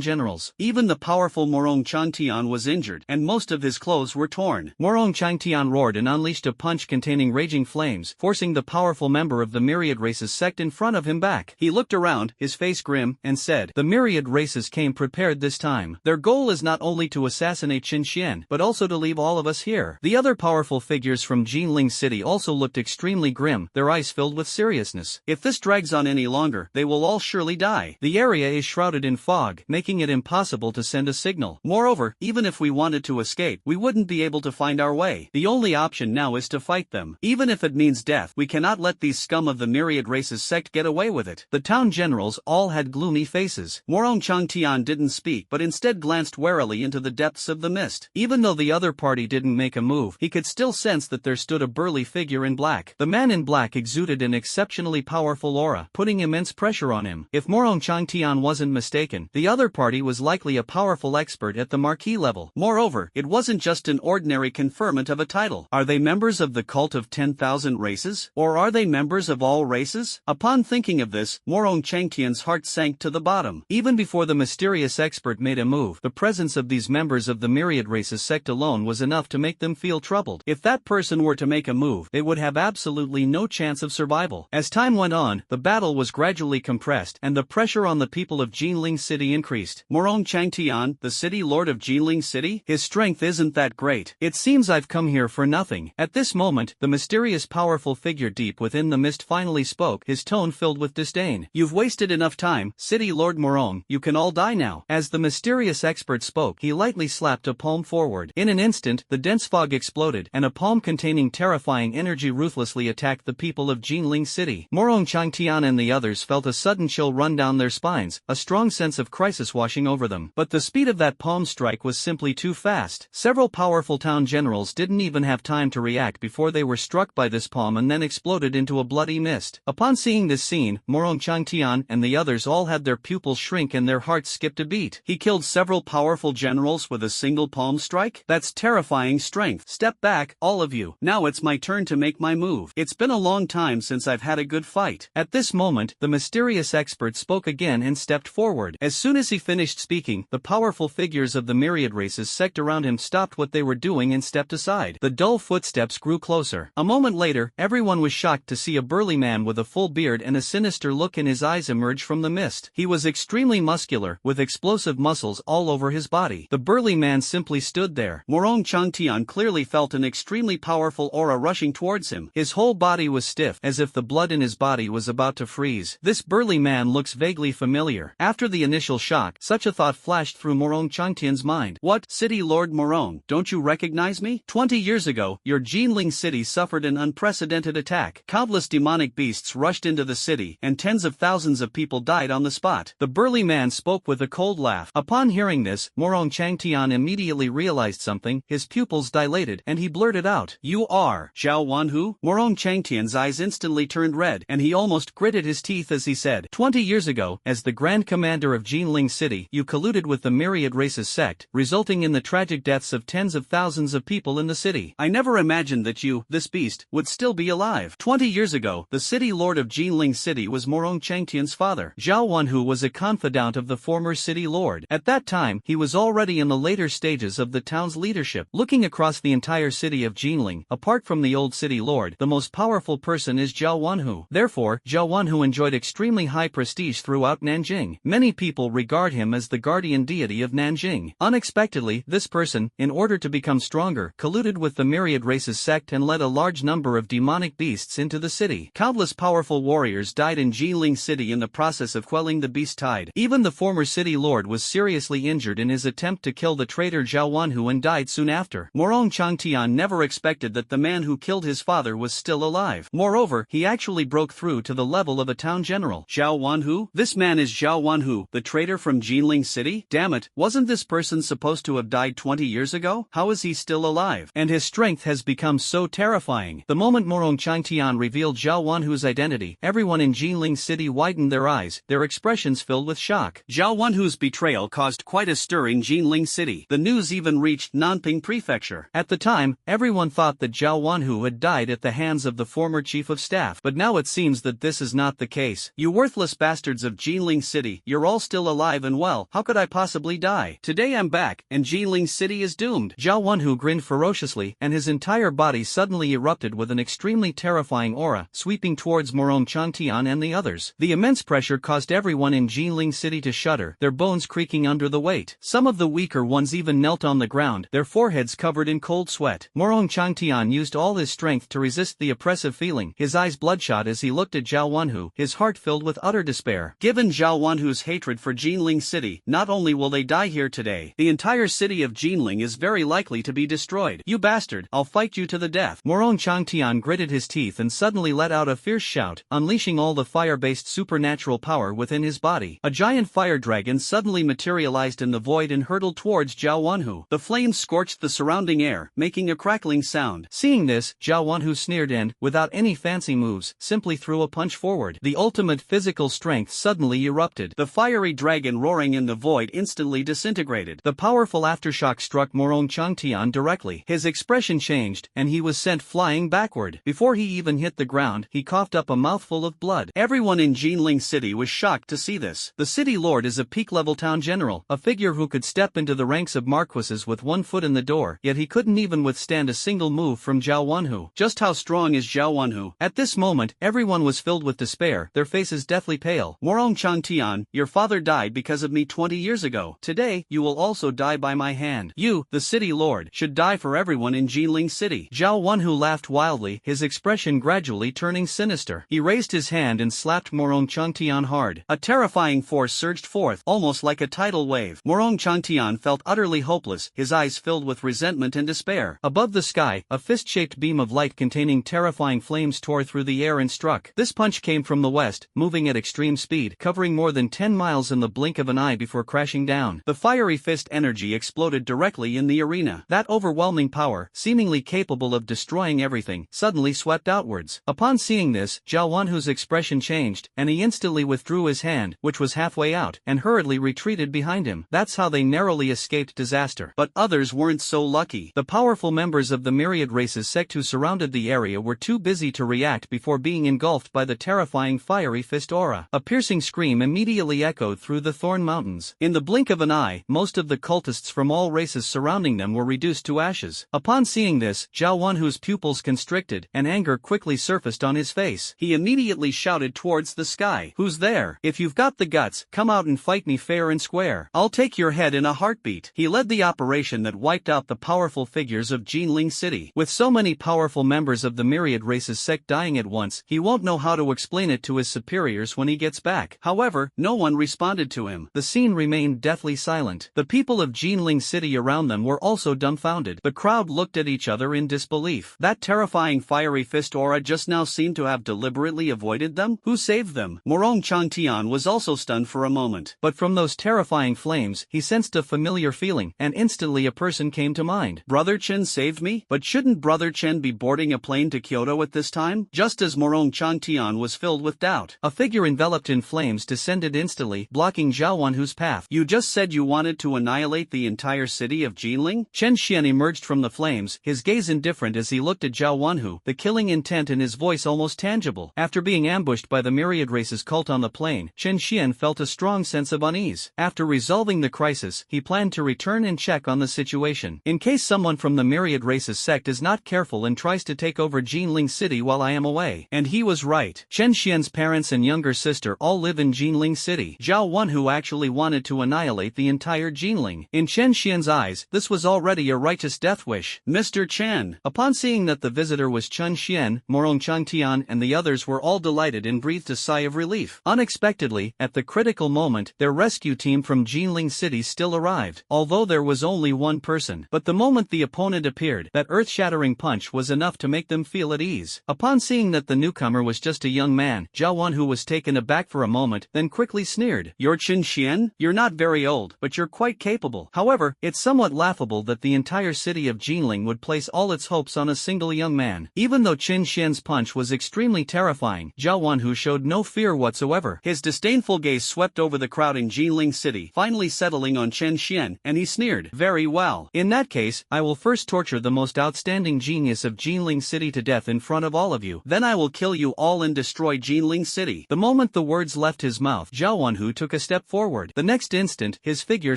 generals. Even the powerful Morong Changtian was injured, and most of his clothes were torn. Morong Changtian roared and unleashed a punch containing raging flames, forcing the powerful member of the Myriad race's sect in front of him back. He looked around, his face grim, and said, "The Myriad races came prepared this time. Their goal is not only to assassinate Chen Xian, but also to leave all of us here." The other powerful figures from Jinling City also looked extremely grim, their eyes filled with seriousness. If this drags on any longer, they will all surely die. The area is shrouded in fog, making it impossible to send a signal. Moreover, even if we wanted to escape, we wouldn't be able to find our way. The only option now is to fight them. Even if it means death, we cannot let these scum of the Myriad race's sect get away with it. The town generals all had gloomy faces. Morong Changtian didn't speak but instead glanced warily into the depths of the mist. Even though the other party didn't make a move, he could still sense that there stood a burly figure in black. The man in black exuded an exceptionally powerful aura, putting immense pressure on him. If Morong Changtian wasn't mistaken, the other party was likely a powerful expert at the marquis level. Moreover, it wasn't just an ordinary conferment of a title. Are they members of the cult of 10,000 races? Or are they members of all races? Upon thinking of this, Morong Changtian's heart sank to the bottom. Even before the mysterious expert made a move, the presence of these members of the Myriad race's sect alone was enough to make them feel troubled. If that person were to make a move, they would have absolutely no chance of survival. As time went on, the battle was gradually compressed, and the pressure on the people of Jinling City increased. Morong Changtian, the city lord of Jinling City? His strength isn't that great. It seems I've come here for nothing. At this moment, the mysterious powerful figure deep within the mist finally spoke, his tone filled with disdain. "You've wasted enough time, City Lord Morong, you can all die now." As the mysterious expert spoke, he lightly slapped a palm forward. In an instant, the dense fog exploded, and a palm containing terrifying energy ruthlessly attacked the people of Jinling City. Morong Changtian and the others felt a sudden chill run down their spines, a strong sense of crisis washing over them. But the speed of that palm strike was simply too fast. Several powerful town generals didn't even have time to react before they were struck by this palm and then exploded into a bloody mist. Upon seeing this scene, Morong Changtian and the others all had their pupils shrink and their hearts skipped a beat. He killed several powerful generals with a single palm strike? That's terrifying strength. Step back, all of you. Now it's my turn to make my move. It's been a long time since I've had a good fight. At this moment, the mysterious expert spoke again and stepped forward. As soon as he finished speaking, the powerful figures of the Myriad races sect around him stopped what they were doing and stepped aside. The dull footsteps grew closer. A moment later, everyone was shocked to see a burly man with a full beard and a sinister look in his eyes emerge from the mist. He was extremely muscular, with explosive muscles all over his body. The burly man simply stood there. Morong Changtian clearly felt an extremely powerful aura rushing towards him. His whole body was stiff, as if the blood in his body was about to freeze. This burly man looks vaguely familiar. After the initial shock, such a thought flashed through Morong Changtian's mind. What, City Lord Morong, don't you recognize me? 20 years ago, your Jinling city suffered an unprecedented attack. Countless demonic beasts rushed into the city, and tens of thousands of people died on the spot. The burly man spoke with a cold laugh. Upon hearing this, Morong Changtian immediately realized something, his pupils dilated, and he blurted out, "You are Zhao Wanhu?" Morong Changtian's eyes instantly turned red, and he almost gritted his teeth as he said, 20 years ago, as the Grand Commander of Jinling City, you colluded with the Myriad races sect, resulting in the tragic deaths of tens of thousands of people in the city. I never imagined that you, this beast, would still be alive. 20 years ago, the city lord of Jinling City was Morong Changtian's father. Zhao Wanhu was a confidant of the former city lord. At that time, he was already in the later stages of the town's leadership. Looking across the entire city of Jinling, apart from the old city lord, the most powerful person is Zhao Wanhu. Therefore, Zhao Wanhu enjoyed extremely high prestige throughout Nanjing. Many people regard him as the guardian deity of Nanjing. Unexpectedly, this person, in order to become stronger, colluded with the Myriad races sect and led a large number of demonic beasts into the city. Countless powerful warriors died in Jinling City in the process of quelling the beast tide. Even the former city lord was seriously injured in his attempt to kill the traitor Zhao Wanhu and died soon after. Morong Changtian never expected that the man who killed his father was still alive. Moreover, he actually broke through to the level of a town general. Zhao Wanhu? This man is Zhao Wanhu, the traitor from Jinling City? Damn it, wasn't this person supposed to have died 20 years ago? How is he still alive? And his strength has become so terrifying. The moment Morong Changtian revealed Zhao Wanhu's identity, everyone in Jinling City widened their eyes, their expressions filled with shock. Zhao Wanhu's betrayal caused quite a stir in Jinling City. The news even reached Nanping Prefecture. At the time, everyone thought that Zhao Wanhu had died at the hands of the former chief of staff, but now it seems that this is not the case. You worthless bastards of Jinling City, you're all still alive and well. How could I possibly die? Today I'm back, and Jinling City is doomed. Zhao Wanhu grinned ferociously, and his entire body suddenly erupted with an extremely terrifying aura, sweeping towards Morong Changtian and the others. The immense pressure caused everyone in Jinling City to shudder, their bones creaking under the weight. Some of the weaker ones even knelt on the ground, their foreheads covered in cold sweat. Morong Changtian used all his strength to resist the oppressive feeling, his eyes bloodshot as he looked at Zhao Wanhu, his heart filled with utter despair. Given Zhao Wanhu's hatred for Jinling City, not only will they die here today, the entire city of Jinling is very likely to be destroyed. You bastard, I'll fight you to the death. Morong Changtian gritted his teeth and suddenly let out a fierce shout, unleashing all the fire-based supernatural power within his body. A giant fire dragon suddenly materialized in the void and hurtled towards Zhao Wanhu. The flames scorched the surrounding air, making a crackling sound. Seeing this, Zhao Wanhu sneered and, without any fancy moves, simply threw a punch forward. The ultimate physical strength suddenly erupted. The fiery dragon roaring in the void instantly disintegrated. The powerful aftershock struck Morong Changtian directly. His expression changed, and he was sent flying backward. Before he even hit the ground, he coughed up a mouthful of blood. Everyone in Jinling City was shocked to see this. The city lord is a peak-level town general, a figure who could step into the ranks of marquises with one foot in the door, yet he couldn't even withstand a single move from Zhao Wanhu. Just how strong is Zhao Wanhu? At this moment, everyone was filled with despair, their faces deathly pale. Morong Changtian, your father died because of me 20 years ago. Today, you will also die by my hand. You, the city lord, should die for everyone in Jinling City. Zhao Wanhu laughed wildly, his expression gradually turning sinister. He raised his hand and slapped Morong Changtian hard. A terrifying force surged forth, almost like a tidal wave. Morong Changtian felt utterly hopeless, his eyes filled with resentment and despair. Above the sky, a fist-shaped beam of light containing terrifying flames tore through the air and struck. This punch came from the west, moving at extreme speed, covering more than 10 miles in the blink of an eye before crashing down. The fiery fist energy exploded directly in the arena. That overwhelming power, seemingly capable of destroying everything, suddenly swept outwards. Upon seeing this, Zhao Wanhu's expression changed, and he instantly withdrew his hand, which was halfway out, and hurriedly retreated behind him. That's how they narrowly escaped disaster. But others weren't so lucky. The powerful members of the Myriad race's sect who surrounded the area were too busy to react before being engulfed by the terrifying fiery fist aura. A piercing scream immediately echoed through the Thorn Mountains. In the blink of an eye, most of the cultists from all races surrounding them were reduced to ashes. Upon seeing this, Zhao Wanhu's pupils constricted, and anger quickly surfaced on his face. He immediately shouted towards the sky, "Who's there? If you've got the guts, come out and fight me fair and square. I'll take your head in a heartbeat." He led the operation that wiped out the powerful figures of Jinling City. With so many powerful members of the Myriad race's sect dying at once, he won't know how to explain it to his superiors when he gets back. However, no one responded to him. The scene remained deathly silent. The people of Jinling City around them were also dumbfounded. The crowd looked at each other in disbelief. That terrifying fiery fist aura just now seemed to have deliberately avoided them? Who saved them? Morong Changtian was also stunned for a moment. But from those terrifying flames, he sensed a familiar feeling, and instantly a person came to mind. Brother Chen saved me? But shouldn't Brother Chen be boarding a plane to Kyoto at this time? Just as Morong Changtian was filled with doubt, a figure enveloped in flames descended instantly, blocking Zhao Wanhu's path. "You just said you wanted to annihilate the entire city of Jinling?" Chen Xian emerged from the flames, his gaze indifferent as he looked at Zhao Wanhu, the killing intent in his voice almost tangible. After being ambushed by the Myriad race's cult on the plane, Chen Xian felt a strong sense of unease. After resolving the crisis, he planned to return and check on the situation. In case someone from the Myriad race's sect is not careful and tries to take over Jinling City while I am away. And he was right. Chen Xian's parents and younger sister all live in Jinling City. Zhao Wanhu actually wanted to annihilate the entire Jinling. In Chen Xian's eyes, this was already a righteous death wish. "Mr. Chen." Upon seeing that the visitor was Chen Xian, Morong Changtian and the others were all delighted and breathed a sigh of relief. Unexpectedly, at the critical moment, their rescue team from Jinling City still arrived, although there was only one person. But the moment the opponent appeared, that earth-shattering punch was enough to make them feel at ease. Upon seeing that the newcomer was just a young man, Zhao Wanhu was taken aback for a moment, then quickly sneered. "You're Chen Xian? You're not very old, but you're quite capable." However, it's somewhat laughable that the entire city of Jinling would place all its hopes on a single young man. Even though Chen Xian's punch was extremely terrifying, Zhao Wanhu showed no fear whatsoever. His disdainful gaze swept over the crowd in Jinling City, finally settling on Chen Xian, and he sneered. "Very well. In that case, I will first torture the most outstanding genius of Jinling City to death in front of all of you. Then I will kill you all and destroy Jinling City." The moment the words left his mouth, Zhao Wanhu took a step forward. The next instant, his figure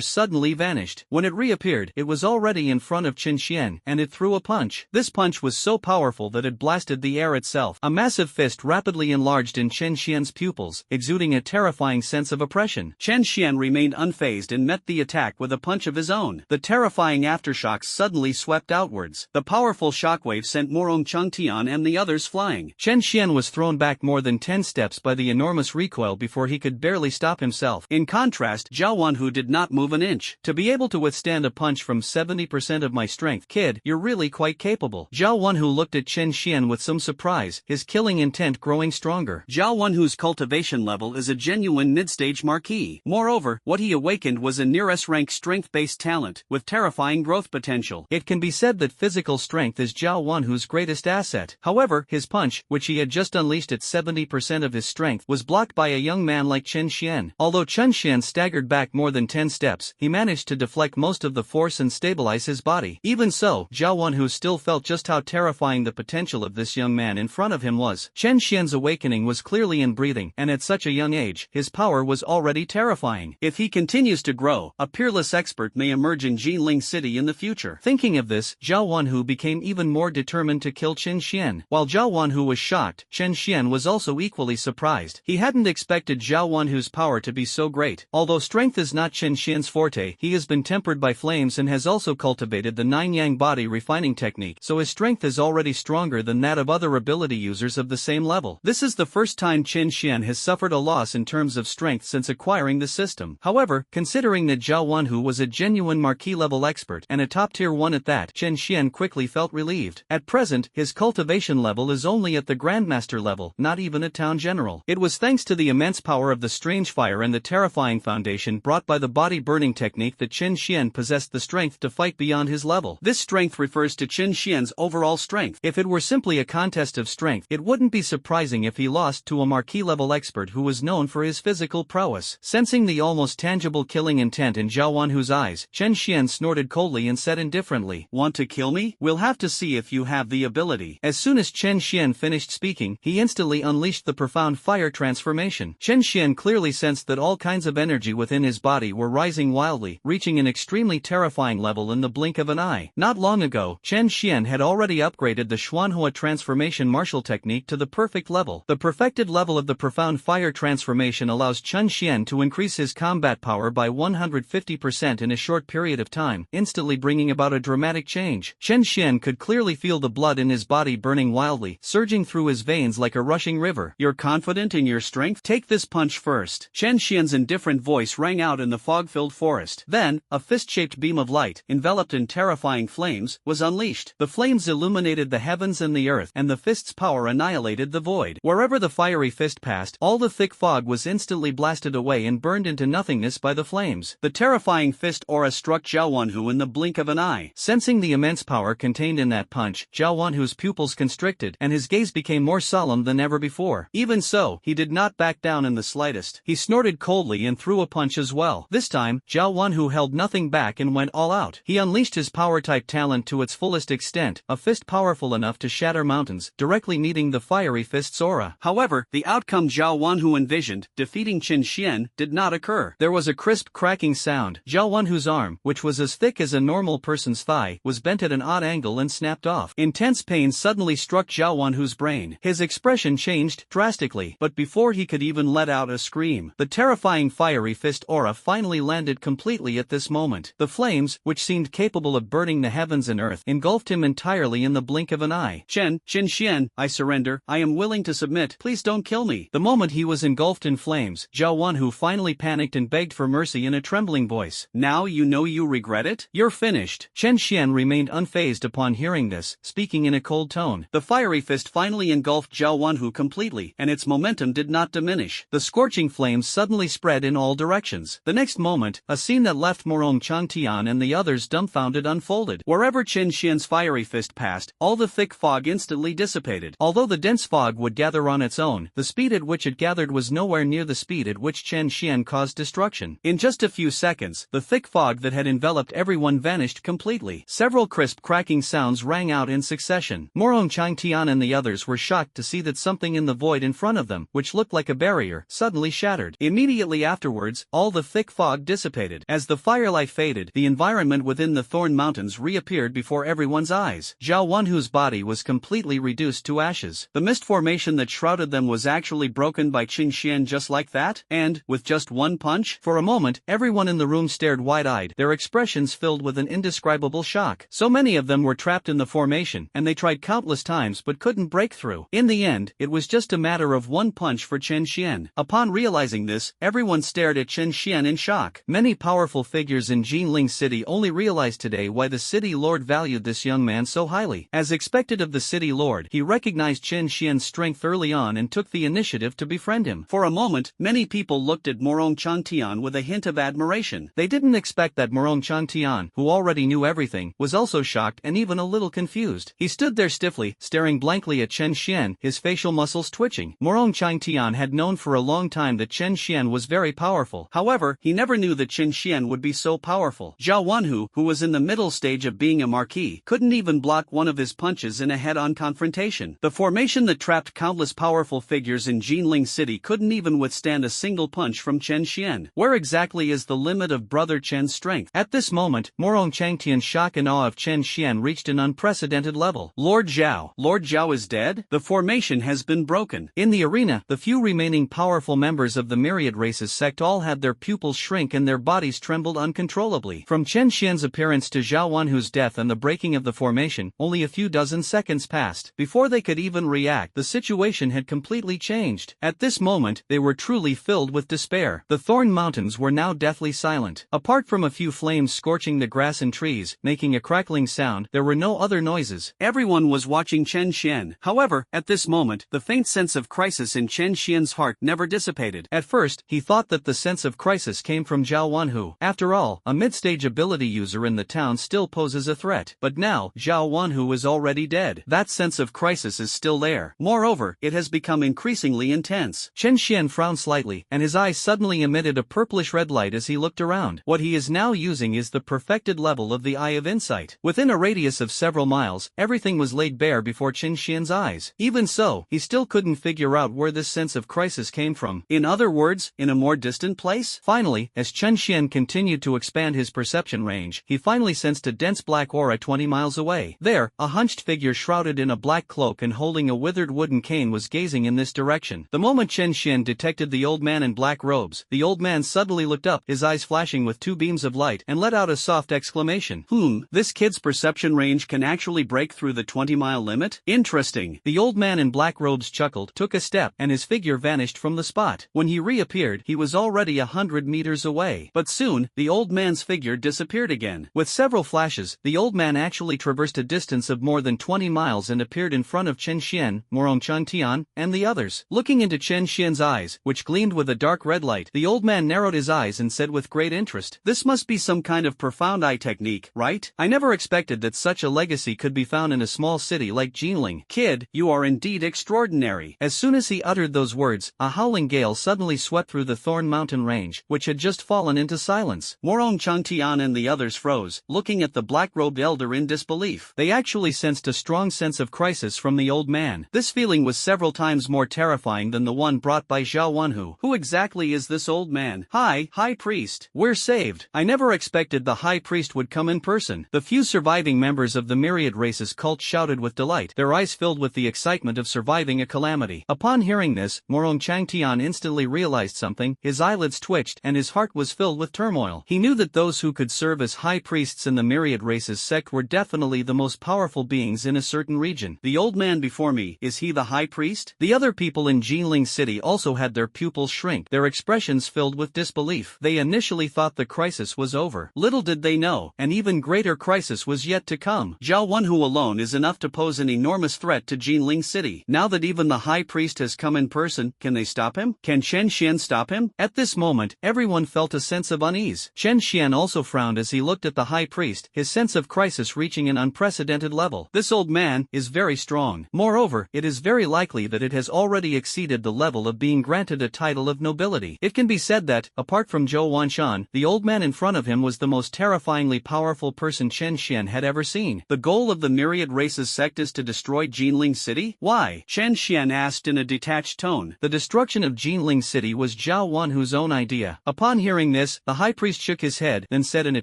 suddenly vanished. When it reappeared, it was already in front of Chen Xian, and it threw a punch. This punch was so powerful that it blasted the air itself. A massive fist rapidly enlarged in Chen Xian's pupils, exuding a terrifying sense of oppression. Chen Xian remained unfazed and met the attack with a punch of his own. The terrifying aftershocks suddenly swept outwards. The powerful shockwave sent Morong Changtian and the others flying. Chen Xian was thrown back more than 10 steps by the enormous recoil before he could barely stop himself. In contrast, Zhao Wanhu did not move an inch. "To be able to withstand a punch from 70% of my strength, kid, you're really quite capable." Zhao Wanhu looked at Chen Xian with some surprise, his killing intent growing stronger. Zhao Wanhu's cultivation level is a genuine mid-stage marquee. Moreover, what he awakened was a near S-rank strength-based talent, with terrifying growth potential. It can be said that physical strength is Zhao Wanhu's greatest asset. However, his punch, which he had just unleashed at 70% of his strength, was blocked by a young man like Chen Xian. Although Chen Xian staggered back more than 10 steps, he managed to deflect most of the force and stabilize his body. Even so, Zhao Wanhu still felt just how terrifying the potential of this young man in front of him was. Chen Xian's awakening was clearly in breathing, and at such a young age, his power was already terrifying. If he continues to grow, a peerless expert may emerge in Jinling City in the future. Thinking of this, Zhao Wanhu became even more determined to kill Chen Xian. While Zhao Wanhu was shocked, Chen Xian was also equally surprised. He hadn't expected Zhao Wanhu's power to be so great. Although strength is not Chen Xian's forte, he has been tempered by flames and has also cultivated the 9-yang body refining technique, so his strength is already stronger than that of other ability body users of the same level. This is the first time Chen Xian has suffered a loss in terms of strength since acquiring the system. However, considering that Zhao Wanhu was a genuine marquee-level expert and a top-tier one at that, Chen Xian quickly felt relieved. At present, his cultivation level is only at the Grandmaster level, not even a town general. It was thanks to the immense power of the strange fire and the terrifying foundation brought by the body-burning technique that Chen Xian possessed the strength to fight beyond his level. This strength refers to Chen Xian's overall strength. If it were simply a contest of strength, it wouldn't be surprising if he lost to a marquee-level expert who was known for his physical prowess. Sensing the almost tangible killing intent in Zhao Wanhu's eyes, Chen Xian snorted coldly and said indifferently, "Want to kill me? We'll have to see if you have the ability." As soon as Chen Xian finished speaking, he instantly unleashed the profound fire transformation. Chen Xian clearly sensed that all kinds of energy within his body were rising wildly, reaching an extremely terrifying level in the blink of an eye. Not long ago, Chen Xian had already upgraded the Xuanhua transformation martial technique to the perfect level. The perfected level of the profound fire transformation allows Chen Xian to increase his combat power by 150% in a short period of time, instantly bringing about a dramatic change. Chen Xian could clearly feel the blood in his body burning wildly, surging through his veins like a rushing river. "You're confident in your strength? Take this punch first." Chen Xian's indifferent voice rang out in the fog-filled forest. Then, a fist-shaped beam of light, enveloped in terrifying flames, was unleashed. The flames illuminated the heavens and the earth, and the fist's power annihilated the void. Wherever the fiery fist passed, all the thick fog was instantly blasted away and burned into nothingness by the flames. The terrifying fist aura struck Zhao Wanhu in the blink of an eye. Sensing the immense power contained in that punch, Zhao Wanhu's pupils constricted, and his gaze became more solemn than ever before. Even so, he did not back down in the slightest. He snorted coldly and threw a punch as well. This time, Zhao Wanhu held nothing back and went all out. He unleashed his power-type talent to its fullest extent, a fist powerful enough to shatter mountains, directly meeting the fiery fist's aura. However, the outcome Zhao Wanhu envisioned, defeating Chen Xian, did not occur. There was a crisp cracking sound. Zhao Wanhu's arm, which was as thick as a normal person's thigh, was bent at an odd angle and snapped off. Intense pain suddenly struck Zhao Wanhu's brain. His expression changed drastically, but before he could even let out a scream, the terrifying fiery fist aura finally landed completely at this moment. The flames, which seemed capable of burning the heavens and earth, engulfed him entirely in the blink of an eye. Chen Xian, I surrender. I am willing to submit. Please don't kill me." The moment he was engulfed in flames, Zhao Wanhu finally panicked and begged for mercy in a trembling voice. "Now you know you regret it? You're finished." Chen Xian remained unfazed upon hearing this, speaking in a cold tone. The fiery fist finally engulfed Zhao Wanhu completely, and its momentum did not diminish. The scorching flames suddenly spread in all directions. The next moment, a scene that left Morong Changtian and the others dumbfounded unfolded. Wherever Chen Xian's fiery fist passed, all the thick fog instantly dissipated. Although the dense fog would gather on its own, the speed at which it gathered was nowhere near the speed at which Chen Xian caused destruction. In just a few seconds, the thick fog that had enveloped everyone vanished completely. Several crisp cracking sounds rang out in succession. Morong Changtian and the others were shocked to see that something in the void in front of them, which looked like a barrier, suddenly shattered. Immediately afterwards, all the thick fog dissipated. As the firelight faded, the environment within the Thorn Mountains reappeared before everyone's eyes. Zhao Wanhu's body was completely reduced to ashes. The mist formation that shrouded them was actually broken by Chen Xian just like that, and, with just one punch? For a moment, everyone in the room stared wide-eyed, their expressions filled with an indescribable shock. So many of them were trapped in the formation, and they tried countless times but couldn't break through. In the end, it was just a matter of one punch for Chen Xian. Upon realizing this, everyone stared at Chen Xian in shock. Many powerful figures in Jinling City only realized today why the city lord valued this young man so highly. As expected of the city lord, he recognized Chen Xian's strength early on and took the initiative to befriend him. For a moment, many people looked at Morong Changtian with a hint of admiration. They didn't expect that Morong Changtian, who already knew everything, was also shocked and even a little confused. He stood there stiffly, staring blankly at Chen Xian, his facial muscles twitching. Morong Changtian had known for a long time that Chen Xian was very powerful. However, he never knew that Chen Xian would be so powerful. Zhao Wanhu, who was in the middle stage of being a marquis, couldn't even block one of his punches in a head-on confrontation. The formation that trapped countless powerful figures in Jinling City couldn't even withstand a single punch from Chen Xian. Where exactly is the limit of Brother Chen's strength? At this moment, Morong Changtian's shock and awe of Chen Xian reached an unprecedented level. Lord Zhao is dead? The formation has been broken. In the arena, the few remaining powerful members of the Myriad races sect all had their pupils shrink and their bodies trembled uncontrollably. From Chen Xian's appearance to Zhao Wanhu's death and the breaking of the formation, only a few dozen seconds passed. Before they they could even react. The situation had completely changed. At this moment, they were truly filled with despair. The Thorn Mountains were now deathly silent. Apart from a few flames scorching the grass and trees, making a crackling sound, there were no other noises. Everyone was watching Chen Xian. However, at this moment, the faint sense of crisis in Chen Xian's heart never dissipated. At first, he thought that the sense of crisis came from Zhao Wanhu. After all, a mid-stage ability user in the town still poses a threat. But now, Zhao Wanhu is already dead. That sense of crisis is still there. Moreover, it has become increasingly intense. Chen Xian frowned slightly, and his eyes suddenly emitted a purplish red light as he looked around. What he is now using is the perfected level of the Eye of Insight. Within a radius of several miles, everything was laid bare before Chen Xian's eyes. Even so, he still couldn't figure out where this sense of crisis came from. In other words, in a more distant place? Finally, as Chen Xian continued to expand his perception range, he finally sensed a dense black aura 20 miles away. There, a hunched figure shrouded in a black cloak and holding a withered wooden cane was gazing in this direction. The moment Chen Xian detected the old man in black robes, the old man suddenly looked up, his eyes flashing with two beams of light, and let out a soft exclamation. This kid's perception range can actually break through the 20-mile limit? Interesting. The old man in black robes chuckled, took a step, and his figure vanished from the spot. When he reappeared, he was already 100 meters away. But soon, the old man's figure disappeared again. With several flashes, the old man actually traversed a distance of more than 20 miles and appeared in front of Chen Xian, Morong Changtian, and the others. Looking into Chen Xian's eyes, which gleamed with a dark red light, the old man narrowed his eyes and said with great interest, "This must be some kind of profound eye technique, right? I never expected that such a legacy could be found in a small city like Jinling. Kid, you are indeed extraordinary." As soon as he uttered those words, a howling gale suddenly swept through the Thorn Mountain range, which had just fallen into silence. Morong Changtian and the others froze, looking at the black-robed elder in disbelief. They actually sensed a strong sense of crisis from the old man. This feeling was several times more terrifying than the one brought by Zhao Wanhu. Who exactly is this old man? High Priest. We're saved. I never expected the High Priest would come in person. The few surviving members of the Myriad race's cult shouted with delight, their eyes filled with the excitement of surviving a calamity. Upon hearing this, Morong Changtian instantly realized something, his eyelids twitched and his heart was filled with turmoil. He knew that those who could serve as High Priests in the Myriad race's sect were definitely the most powerful beings in a certain region. The old man before me, is he the High Priest? The other people in Jinling City also had their pupils shrink, their expressions filled with disbelief. They initially thought the crisis was over. Little did they know, an even greater crisis was yet to come. Zhao Wanhu alone is enough to pose an enormous threat to Jinling City. Now that even the High Priest has come in person, can they stop him? Can Chen Xian stop him? At this moment, everyone felt a sense of unease. Chen Xian also frowned as he looked at the High Priest, his sense of crisis reaching an unprecedented level. This old man is very strong. Moreover, it is very likely that it has already exceeded the level of being granted a title of nobility. It can be said that, apart from Zhou Wanshan, the old man in front of him was the most terrifyingly powerful person Chen Xian had ever seen. The goal of the Myriad race's sect is to destroy Jinling City? Why? Chen Xian asked in a detached tone. The destruction of Jinling City was Zhao Wanhu's own idea. Upon hearing this, the High Priest shook his head, then said in a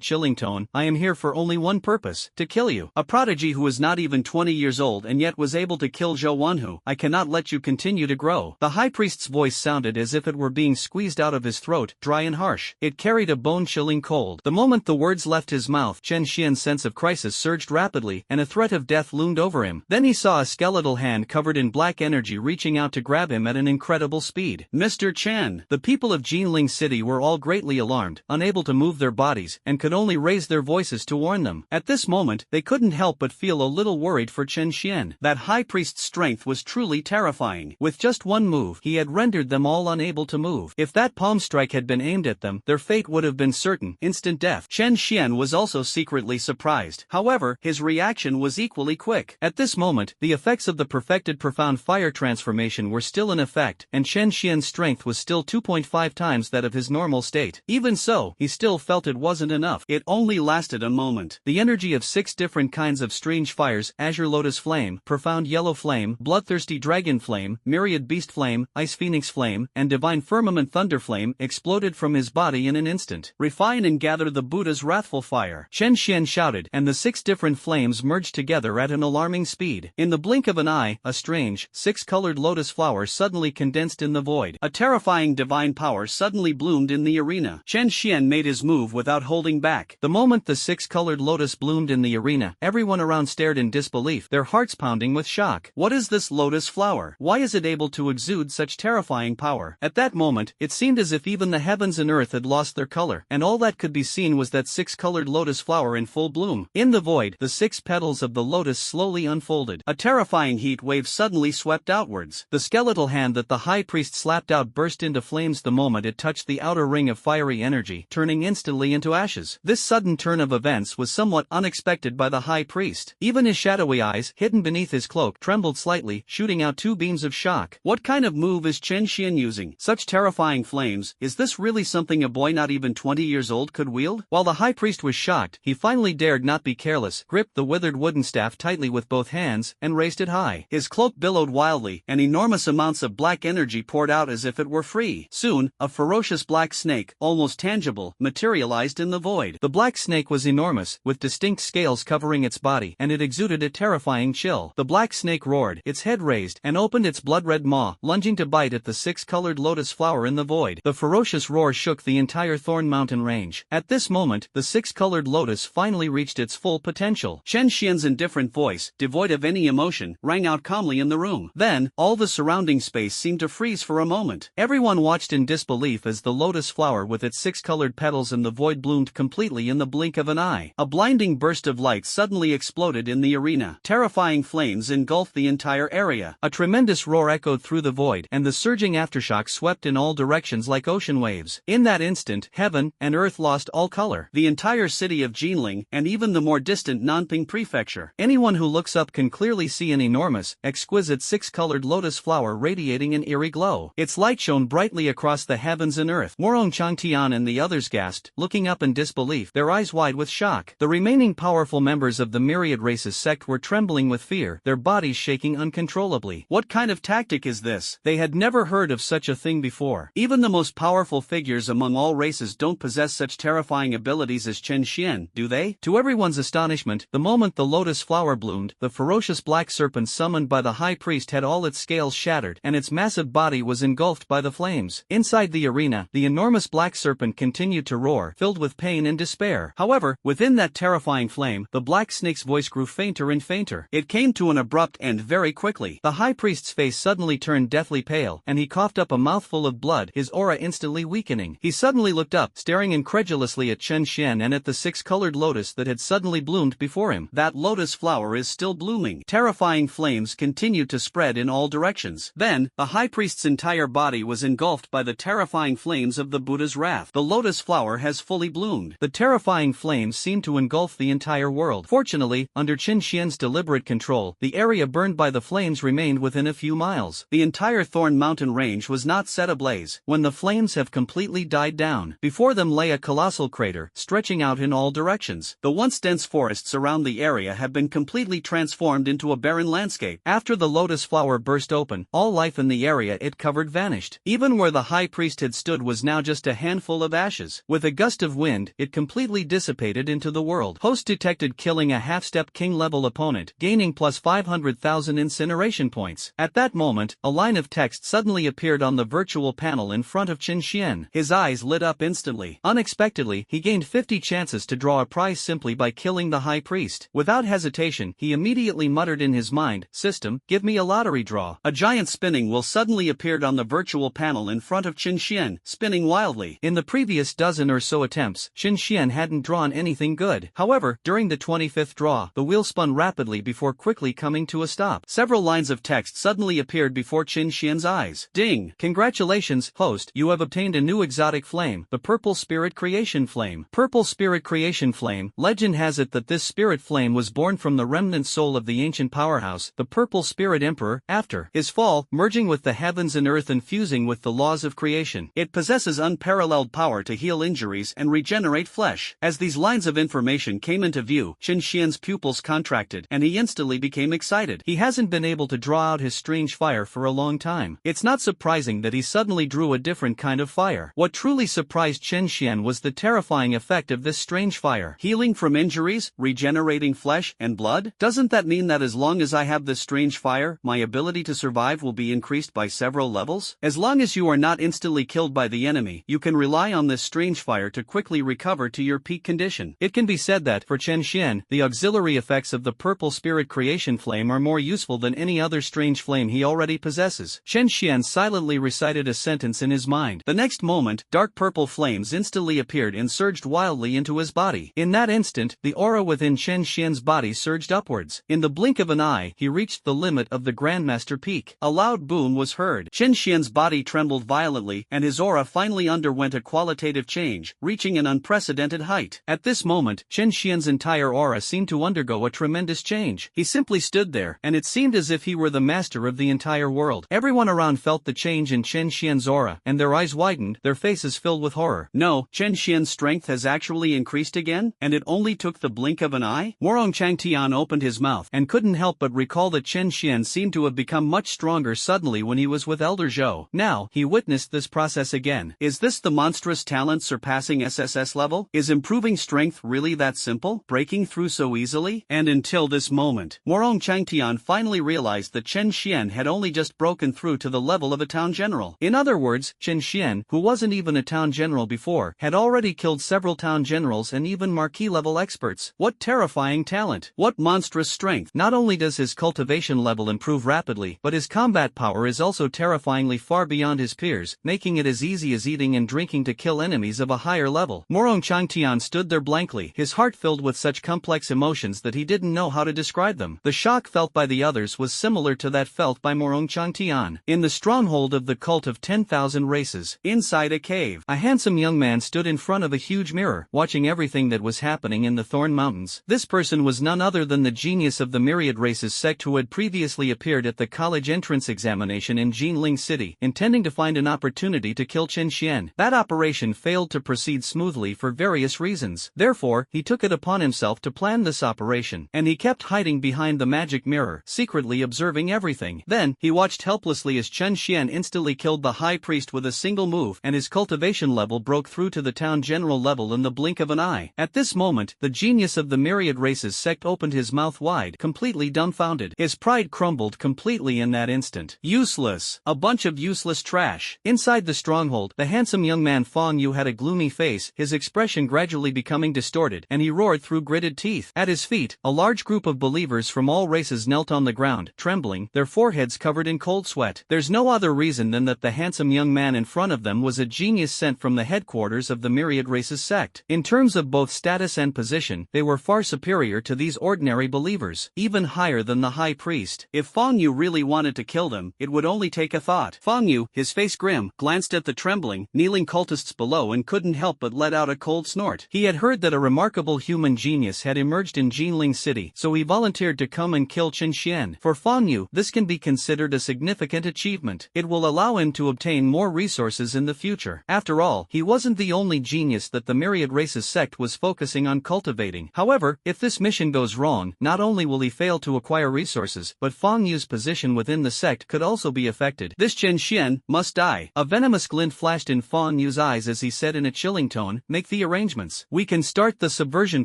chilling tone, "I am here for only one purpose, to kill you. A prodigy who is not even 20 years old and yet was able to kill Zhou Wanhu. I cannot let you continue to grow." The High Priest's voice sounded as if it were being squeezed out of his throat, dry and harsh. It carried a bone-chilling cold. The moment the words left his mouth, Chen Xian's sense of crisis surged rapidly, and a threat of death loomed over him. Then he saw a skeletal hand covered in black energy reaching out to grab him at an incredible speed. "Mr. Chen!" The people of Jinling City were all greatly alarmed, unable to move their bodies, and could only raise their voices to warn them. At this moment, they couldn't help but feel a little worried for Chen Xian. That High Priest's strength was truly terrifying. With just one move, he had rendered them all unable to move. If that palm strike had been aimed at them, their fate would have been certain, instant death. Chen Xian was also secretly surprised. However, his reaction was equally quick. At this moment, the effects of the perfected profound fire transformation were still in effect, and Chen Xian's strength was still 2.5 times that of his normal state. Even so, he still felt it wasn't enough. It only lasted a moment. The energy of 6 different kinds of strange fires, Azure Lotus Flame, Profound Yellow Flame, Bloodthirsty Dragon Flame, Myriad Beast Flame, Ice Phoenix Flame, and Divine Firmament Thunder Flame, exploded from his body in an instant. "Refine and gather the Buddha's wrathful fire," Chen Xian shouted, and the 6 different flames merged together at an alarming speed. In the blink of an eye, a strange, 6-colored lotus flower suddenly condensed in the void. A terrifying divine power suddenly bloomed in the arena. Chen Xian made his move without holding back. The moment the 6-colored lotus bloomed in the arena, everyone around stared in disbelief, their hearts pounding with with shock. What is this lotus flower? Why is it able to exude such terrifying power? At that moment, it seemed as if even the heavens and earth had lost their color, and all that could be seen was that six-colored lotus flower in full bloom. In the void, the six petals of the lotus slowly unfolded. A terrifying heat wave suddenly swept outwards. The skeletal hand that the high priest slapped out burst into flames the moment it touched the outer ring of fiery energy, turning instantly into ashes. This sudden turn of events was somewhat unexpected by the high priest. Even his shadowy eyes, hidden beneath his cloak, trembled slightly, shooting out two beams of shock. What kind of move is Chen Xian using? Such terrifying flames, is this really something a boy not even 20 years old could wield? While the high priest was shocked, he finally dared not be careless, gripped the withered wooden staff tightly with both hands, and raised it high. His cloak billowed wildly, and enormous amounts of black energy poured out as if it were free. Soon, a ferocious black snake, almost tangible, materialized in the void. The black snake was enormous, with distinct scales covering its body, and it exuded a terrifying chill. The black snake roared, its head raised, and opened its blood-red maw, lunging to bite at the six-colored lotus flower in the void. The ferocious roar shook the entire Thorn Mountain range. At this moment, the six-colored lotus finally reached its full potential. Chen Xian's indifferent voice, devoid of any emotion, rang out calmly in the room. Then, all the surrounding space seemed to freeze for a moment. Everyone watched in disbelief as the lotus flower with its six-colored petals in the void bloomed completely in the blink of an eye. A blinding burst of light suddenly exploded in the arena. Terrifying flames engulfed the entire area. A tremendous roar echoed through the void, and the surging aftershock swept in all directions like ocean waves. In that instant, heaven and earth lost all color. The entire city of Jinling, and even the more distant Nanping prefecture. Anyone who looks up can clearly see an enormous, exquisite six-colored lotus flower radiating an eerie glow. Its light shone brightly across the heavens and earth. Morong Changtian and the others gasped, looking up in disbelief, their eyes wide with shock. The remaining powerful members of the Myriad race's sect were trembling with fear, their bodies shaking uncontrollably. What kind of tactic is this? They had never heard of such a thing before. Even the most powerful figures among all races don't possess such terrifying abilities as Chen Xian, do they? To everyone's astonishment, the moment the lotus flower bloomed, the ferocious black serpent summoned by the high priest had all its scales shattered, and its massive body was engulfed by the flames. Inside the arena, the enormous black serpent continued to roar, filled with pain and despair. However, within that terrifying flame, the black snake's voice grew fainter and fainter. It came to an abrupt end very quickly. The high priest's face suddenly turned deathly pale, and he coughed up a mouthful of blood, his aura instantly weakening. He suddenly looked up, staring incredulously at Chen Xian and at the six-colored lotus that had suddenly bloomed before him. That lotus flower is still blooming. Terrifying flames continued to spread in all directions. Then, the high priest's entire body was engulfed by the terrifying flames of the Buddha's wrath. The lotus flower has fully bloomed. The terrifying flames seemed to engulf the entire world. Fortunately, under Chen Xian's deliberate control, the area burned by the flames remained within a few miles. The entire Thorn Mountain range was not set ablaze. When the flames have completely died down, before them lay a colossal crater, stretching out in all directions. The once dense forests around the area have been completely transformed into a barren landscape. After the lotus flower burst open, all life in the area it covered vanished. Even where the high priest had stood was now just a handful of ashes. With a gust of wind, it completely dissipated into the world. Host detected killing a half-step king-level opponent, gaining plus 500,000 incineration points. At that moment, a line of text suddenly appeared on the virtual panel in front of Chen Xian. His eyes lit up instantly. Unexpectedly, he gained 50 chances to draw a prize simply by killing the high priest. Without hesitation, he immediately muttered in his mind, "System, give me a lottery draw." A giant spinning wheel suddenly appeared on the virtual panel in front of Chen Xian, spinning wildly. In the previous dozen or so attempts, Chen Xian hadn't drawn anything good. However, during the 25th draw, the wheel spun rapidly before quickly coming to a stop. Several lines of text suddenly appeared before Chen Xian's eyes. Ding! Congratulations, host, you have obtained a new exotic flame, the Purple Spirit Creation Flame. Purple Spirit Creation Flame. Legend has it that this spirit flame was born from the remnant soul of the ancient powerhouse, the Purple Spirit Emperor, after his fall, merging with the heavens and earth and fusing with the laws of creation. It possesses unparalleled power to heal injuries and regenerate flesh. As these lines of information came into view, Chen Xian's pupils contracted, and he instantly became excited. He hasn't been able to draw out his strange fire for a long time. It's not surprising that he suddenly drew a different kind of fire. What truly surprised Chen Xian was the terrifying effect of this strange fire. Healing from injuries, regenerating flesh and blood? Doesn't that mean that as long as I have this strange fire, my ability to survive will be increased by several levels? As long as you are not instantly killed by the enemy, you can rely on this strange fire to quickly recover to your peak condition. It can be said that, for Chen Xian, the auxiliary effects of the Purple Spirit Creation Flame flame are more useful than any other strange flame he already possesses. Chen Xian silently recited a sentence in his mind. The next moment, dark purple flames instantly appeared and surged wildly into his body. In that instant, the aura within Chen Xian's body surged upwards. In the blink of an eye, he reached the limit of the Grandmaster Peak. A loud boom was heard. Chen Xian's body trembled violently, and his aura finally underwent a qualitative change, reaching an unprecedented height. At this moment, Chen Xian's entire aura seemed to undergo a tremendous change. He simply stood there, and it seemed as if he were the master of the entire world. Everyone around felt the change in Chen Xian's aura, and their eyes widened, their faces filled with horror. No, Chen Xian's strength has actually increased again, and it only took the blink of an eye? Morong Changtian opened his mouth and couldn't help but recall that Chen Xian seemed to have become much stronger suddenly when he was with Elder Zhou. Now, he witnessed this process again. Is this the monstrous talent surpassing SSS level? Is improving strength really that simple? Breaking through so easily? And until this moment, Morong Changtian finally realized that Chen Xian had only just broken through to the level of a town general. In other words, Chen Xian, who wasn't even a town general before, had already killed several town generals and even marquis-level experts. What terrifying talent! What monstrous strength! Not only does his cultivation level improve rapidly, but his combat power is also terrifyingly far beyond his peers, making it as easy as eating and drinking to kill enemies of a higher level. Morong Changtian stood there blankly, his heart filled with such complex emotions that he didn't know how to describe them. The shock felt by the others was similar to that felt by Morong Changtian. In the stronghold of the cult of 10,000 races, inside a cave, a handsome young man stood in front of a huge mirror, watching everything that was happening in the Thorn Mountains. This person was none other than the genius of the Myriad races sect who had previously appeared at the college entrance examination in Jinling City, intending to find an opportunity to kill Chen Xian. That operation failed to proceed smoothly for various reasons. Therefore, he took it upon himself to plan this operation, and he kept hiding behind the magic mirror, secretly observing everything. Then, he watched helplessly as Chen Xian instantly killed the high priest with a single move, and his cultivation level broke through to the town general level in the blink of an eye. At this moment, the genius of the Myriad races sect opened his mouth wide, completely dumbfounded. His pride crumbled completely in that instant. Useless. A bunch of useless trash. Inside the stronghold, the handsome young man Fong Yu had a gloomy face, his expression gradually becoming distorted, and he roared through gritted teeth. At his feet, a large group of believers from all races knelt on the ground, trembling, their foreheads covered in cold sweat. There's no other reason than that the handsome young man in front of them was a genius sent from the headquarters of the Myriad races sect. In terms of both status and position, they were far superior to these ordinary believers, even higher than the high priest. If Fong Yu really wanted to kill them, it would only take a thought. Fong Yu, his face grim, glanced at the trembling, kneeling cultists below and couldn't help but let out a cold snort. He had heard that a remarkable human genius had emerged in Jinling City, so he volunteered to come and kill Chen Xian. For Fong Yu, this can be considered a significant achievement. It will allow him to obtain more resources in the future. After all, he wasn't the only genius that the Myriad races sect was focusing on cultivating. However, if this mission goes wrong, not only will he fail to acquire resources, but Fong Yu's position within the sect could also be affected. This Chen Xian must die. A venomous glint flashed in Fong Yu's eyes as he said in a chilling tone, "Make the arrangements. We can start the subversion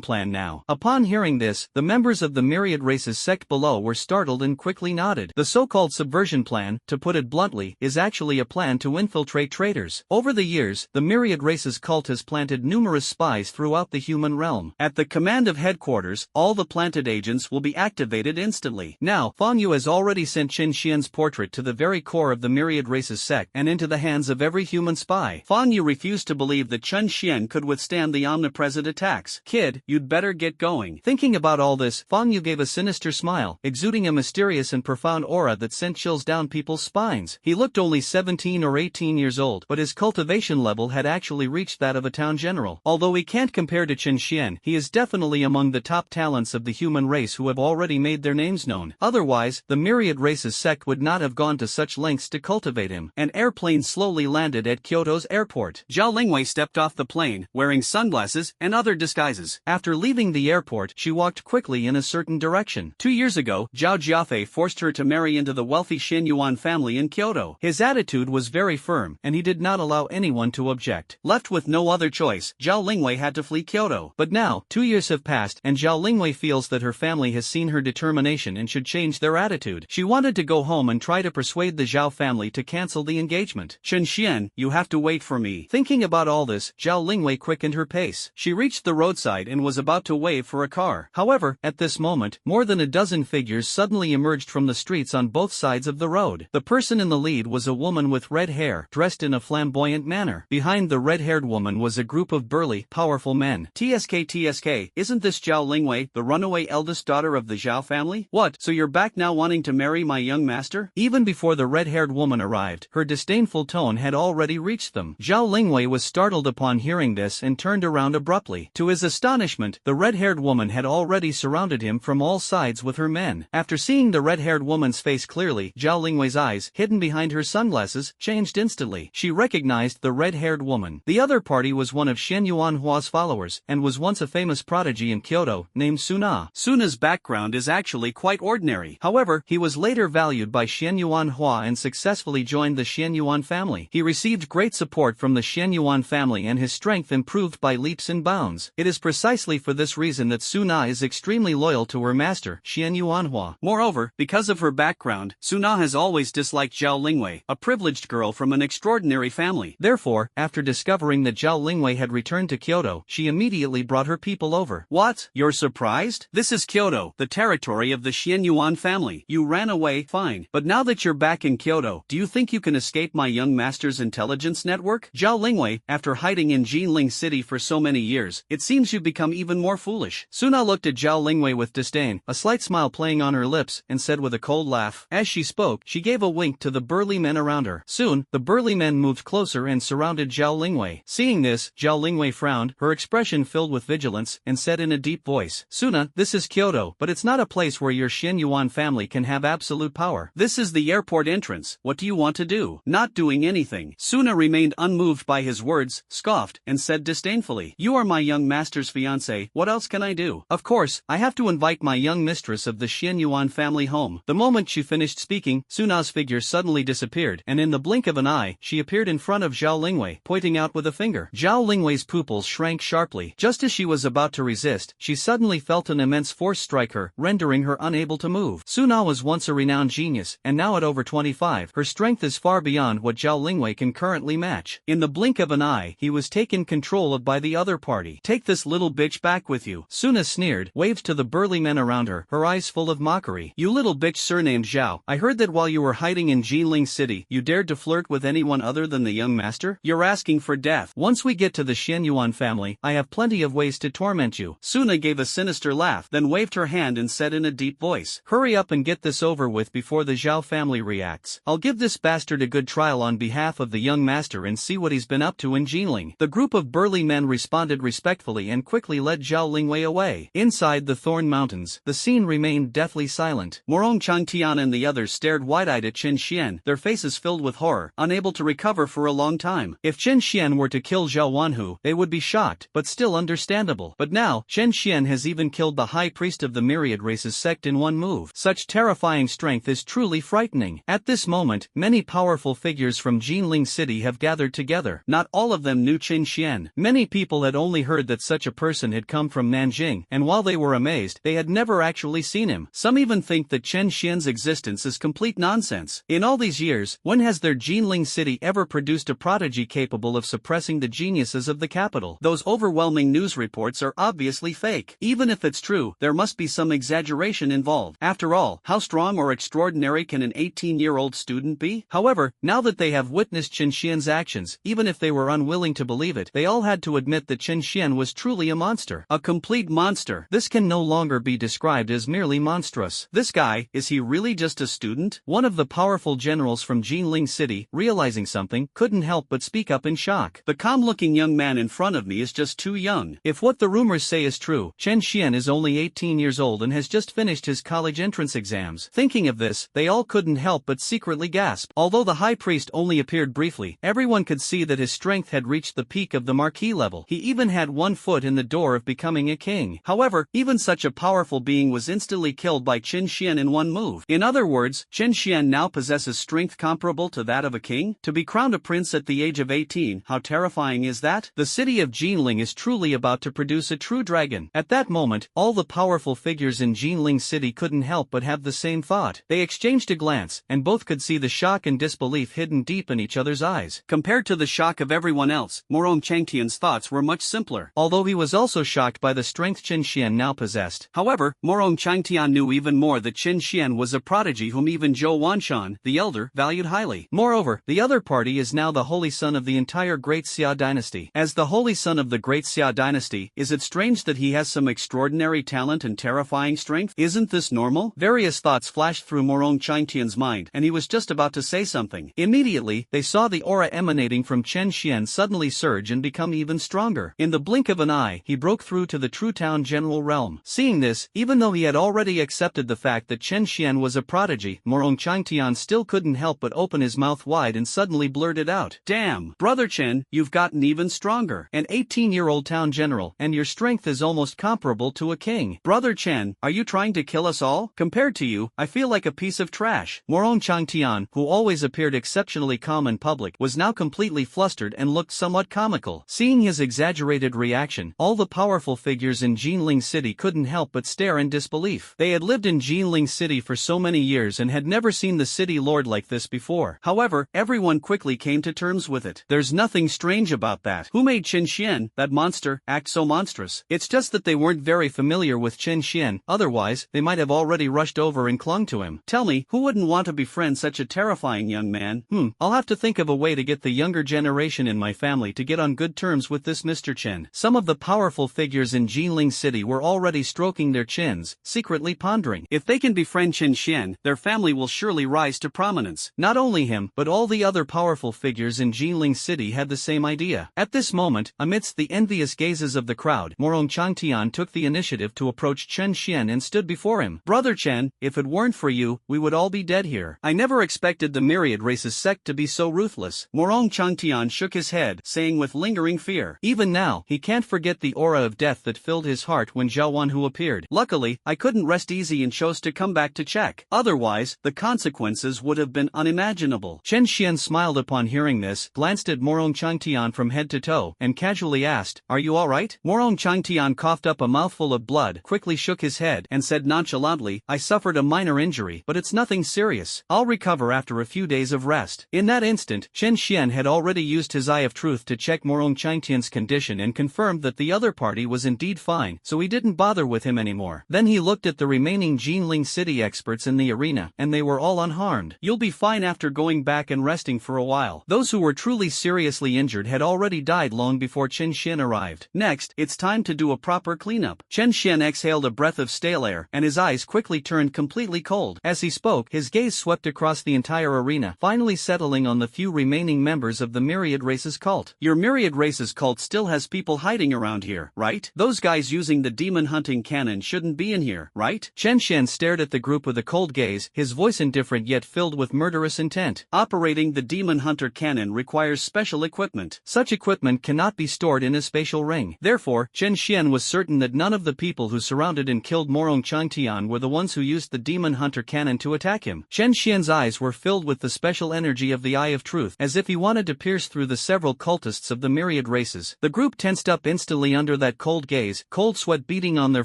plan now." Upon hearing this, the members of the Myriad races sect below were startled and quickly nodded. The so-called subversion plan, to put it bluntly, is actually a plan to infiltrate traitors. Over the years, the Myriad races cult has planted numerous spies throughout the human realm. At the command of headquarters, all the planted agents will be activated instantly. Now, Fong Yu has already sent Chen Xian's portrait to the very core of the Myriad races sect and into the hands of every human spy. Fong Yu refused to believe that Chen Xian could withstand the omnipresent attacks. "Kid, you'd better get going." Thinking about all this, Fong Yu gave a sinister smile, exuding a mysterious and profound aura that sent chills down people's spines. He looked only 17 or 18 years old, but his cultivation level had actually reached that of a town general. Although he can't compare to Chen Xian, he is definitely among the top talents of the human race who have already made their names known. Otherwise, the Myriad races sect would not have gone to such lengths to cultivate him. An airplane slowly landed at Kyoto's airport. Zhao Lingwei stepped off the plane, wearing sunglasses and other disguises. After leaving the airport, she walked quickly in a certain direction. 2 years ago, Zhao Jiafei forced her to marry into the wealthy Shen Yuan family in Kyoto. His attitude was very firm, and he did not allow anyone to object. Left with no other choice, Zhao Lingwei had to flee Kyoto. But now, 2 years have passed, and Zhao Lingwei feels that her family has seen her determination and should change their attitude. She wanted to go home and try to persuade the Zhao family to cancel the engagement. "Chen Xian, you have to wait for me." Thinking about all this, Zhao Lingwei quickened her pace. She reached the roadside and was about to wave for a car. However, at this moment, more than a dozen dozen figures suddenly emerged from the streets on both sides of the road. The person in the lead was a woman with red hair, dressed in a flamboyant manner. Behind the red-haired woman was a group of burly, powerful men. TSK, isn't this Zhao Lingwei, the runaway eldest daughter of the Zhao family? What, so you're back now wanting to marry my young master? Even before the red-haired woman arrived, her disdainful tone had already reached them. Zhao Lingwei was startled upon hearing this and turned around abruptly. To his astonishment, the red-haired woman had already surrounded him from all sides with her men. After seeing the red-haired woman's face clearly, Zhao Lingwei's eyes, hidden behind her sunglasses, changed instantly. She recognized the red-haired woman. The other party was one of Shen Yuanhua's followers, and was once a famous prodigy in Kyoto, named Suna. Suna's background is actually quite ordinary. However, he was later valued by Shen Yuanhua and successfully joined the Shen Yuan family. He received great support from the Shen Yuan family and his strength improved by leaps and bounds. It is precisely for this reason that Suna is extremely loyal to her master, Shen Yuanhua. Moreover, because of her background, Suna has always disliked Zhao Lingwei, a privileged girl from an extraordinary family. Therefore, after discovering that Zhao Lingwei had returned to Kyoto, she immediately brought her people over. What? You're surprised? This is Kyoto, the territory of the Shen Yuan family. You ran away, fine. But now that you're back in Kyoto, do you think you can escape my young master's intelligence network? Zhao Lingwei, after hiding in Jinling City for so many years, it seems you've become even more foolish. Suna looked at Zhao Lingwei with disdain, a slight smile playing on her lips, and said with a cold laugh. As she spoke, she gave a wink to the burly men around her. Soon, the burly men moved closer and surrounded Zhao Lingwei. Seeing this, Zhao Lingwei frowned, her expression filled with vigilance, and said in a deep voice, Suna, this is Kyoto, but it's not a place where your Shen Yuan family can have absolute power. This is the airport entrance. What do you want to do? Not doing anything. Suna remained unmoved by his words, scoffed, and said disdainfully, You are my young master's fiancé, what else can I do? Of course, I have to invite my young mistress of the Shen Yuan family home. The moment she finished speaking, Suna's figure suddenly disappeared, and in the blink of an eye, she appeared in front of Zhao Lingwei, pointing out with a finger. Zhao Lingwei's pupils shrank sharply. Just as she was about to resist, she suddenly felt an immense force strike her, rendering her unable to move. Suna was once a renowned genius, and now at over 25, her strength is far beyond what Zhao Lingwei can currently match. In the blink of an eye, he was taken control of by the other party. Take this little bitch back with you. Suna sneered, waved to the burly men around her eyes full of mockery. You little bitch surnamed Zhao, I heard that while you were hiding in Jinling City, you dared to flirt with anyone other than the young master? You're asking for death. Once we get to the Shen Yuan family, I have plenty of ways to torment you. Suna gave a sinister laugh, then waved her hand and said in a deep voice, Hurry up and get this over with before the Zhao family reacts. I'll give this bastard a good trial on behalf of the young master and see what he's been up to in Jinling. The group of burly men responded respectfully and quickly led Zhao Lingwei away. Inside the Thorn Mountains, the scene remained deathly silent. Morong Changtian and the others stared wide-eyed at Chen Xian, their faces filled with horror, unable to recover for a long time. If Chen Xian were to kill Zhao Wanhu, they would be shocked, but still understandable. But now, Chen Xian has even killed the high priest of the Myriad race's sect in one move. Such terrifying strength is truly frightening. At this moment, many powerful figures from Jinling City have gathered together. Not all of them knew Chen Xian. Many people had only heard that such a person had come from Nanjing, and while they were amazed, they had never actually seen him. Some even think that Chen Xian's existence is complete nonsense. In all these years, when has their Jinling City ever produced a prodigy capable of suppressing the geniuses of the capital? Those overwhelming news reports are obviously fake. Even if it's true, there must be some exaggeration involved. After all, how strong or extraordinary can an 18-year-old student be? However, now that they have witnessed Chen Xian's actions, even if they were unwilling to believe it, they all had to admit that Chen Xian was truly a monster. A complete monster. This can no longer be described as merely monstrous. This guy, is he really just a student? One of the powerful generals from Jinling City, realizing something, couldn't help but speak up in shock. The calm-looking young man in front of me is just too young. If what the rumors say is true, Chen Xian is only 18 years old and has just finished his college entrance exams. Thinking of this, they all couldn't help but secretly gasp. Although the high priest only appeared briefly, everyone could see that his strength had reached the peak of the marquis level. He even had one foot in the door of becoming a king. However, even such a powerful being was instantly killed by Chen Xian in one move. In other words, Chen Xian now possesses strength comparable to that of a king? To be crowned a prince at the age of 18, how terrifying is that? The city of Jinling is truly about to produce a true dragon. At that moment, all the powerful figures in Jinling City couldn't help but have the same thought. They exchanged a glance, and both could see the shock and disbelief hidden deep in each other's eyes. Compared to the shock of everyone else, Morong Changtian's thoughts were much simpler. Although he was also shocked by the strength Chen Xian now possessed. However, Morong Changtian Changtian knew even more that Qin Xian was a prodigy whom even Zhou Wanshan, the elder, valued highly. Moreover, the other party is now the holy son of the entire Great Xia dynasty. As the holy son of the Great Xia dynasty, is it strange that he has some extraordinary talent and terrifying strength? Isn't this normal? Various thoughts flashed through Morong Changtian's mind, and he was just about to say something. Immediately, they saw the aura emanating from Chen Xian suddenly surge and become even stronger. In the blink of an eye, he broke through to the true town general realm. Seeing this, even though he had already accepted the fact that Chen Xian was a prodigy, Morong Changtian still couldn't help but open his mouth wide and suddenly blurted out, "Damn, Brother Chen, you've gotten even stronger. An 18-year-old town general, and your strength is almost comparable to a king. Brother Chen, are you trying to kill us all? Compared to you, I feel like a piece of trash." Morong Changtian, who always appeared exceptionally calm in public, was now completely flustered and looked somewhat comical. Seeing his exaggerated reaction, all the powerful figures in Jinling City couldn't help but stare in disbelief. They had lived in Jinling City for so many years and had never seen the city lord like this before. However, everyone quickly came to terms with it. There's nothing strange about that. Who made Qin Xian, that monster, act so monstrous? It's just that they weren't very familiar with Chen Xian, otherwise, they might have already rushed over and clung to him. Tell me, who wouldn't want to befriend such a terrifying young man? I'll have to think of a way to get the younger generation in my family to get on good terms with this Mr. Chen. Some of the powerful figures in Jinling City were already stroking their chins, secretly pondering. If they can befriend Qin Xian, their family will surely rise to prominence. Not only him, but all the other powerful figures in Jinling City had the same idea. At this moment, amidst the envious gazes of the crowd, Morong Changtian took the initiative to approach Chen Xian and stood before him. "Brother Chen, if it weren't for you, we would all be dead here. I never expected the Myriad race's sect to be so ruthless." Morong Changtian shook his head, saying with lingering fear, "Even now, he can't forget the aura of death that filled his heart when Zhao Wanhu appeared. Luckily, I couldn't rest easy and chose to come back to check. Otherwise, the consequences would have been unimaginable." Chen Xian smiled upon hearing this, glanced at Morong Changtian from head to toe, and casually asked, "Are you alright?" Morong Changtian coughed up a mouthful of blood, quickly shook his head, and said nonchalantly, "I suffered a minor injury, but it's nothing serious. I'll recover after a few days of rest." In that instant, Chen Xian had already used his eye of truth to check Morong Changtian's condition and confirmed that the other party was indeed fine, so he didn't bother with him anymore. Then he looked at the remaining Jinling City experts in the arena, and they were all unharmed. "You'll be fine after going back and resting for a while." Those who were truly seriously injured had already died long before Chen Xian arrived. "Next, it's time to do a proper cleanup." Chen Xian exhaled a breath of stale air, and his eyes quickly turned completely cold. As he spoke, his gaze swept across the entire arena, finally settling on the few remaining members of the Myriad race's cult. "Your Myriad race's cult still has people hiding around here, right? Those guys using the demon hunting cannon shouldn't be in here, right?" Chen Xian stared at the group with a cold gaze, his voice indifferent yet filled with murderous intent. "Operating the demon hunter cannon requires special equipment. Such equipment cannot be stored in a spatial ring." Therefore, Chen Xian was certain that none of the people who surrounded and killed Morong Changtian were the ones who used the demon hunter cannon to attack him. Chen Xian's eyes were filled with the special energy of the Eye of Truth, as if he wanted to pierce through the several cultists of the Myriad races. The group tensed up instantly under that cold gaze, cold sweat beating on their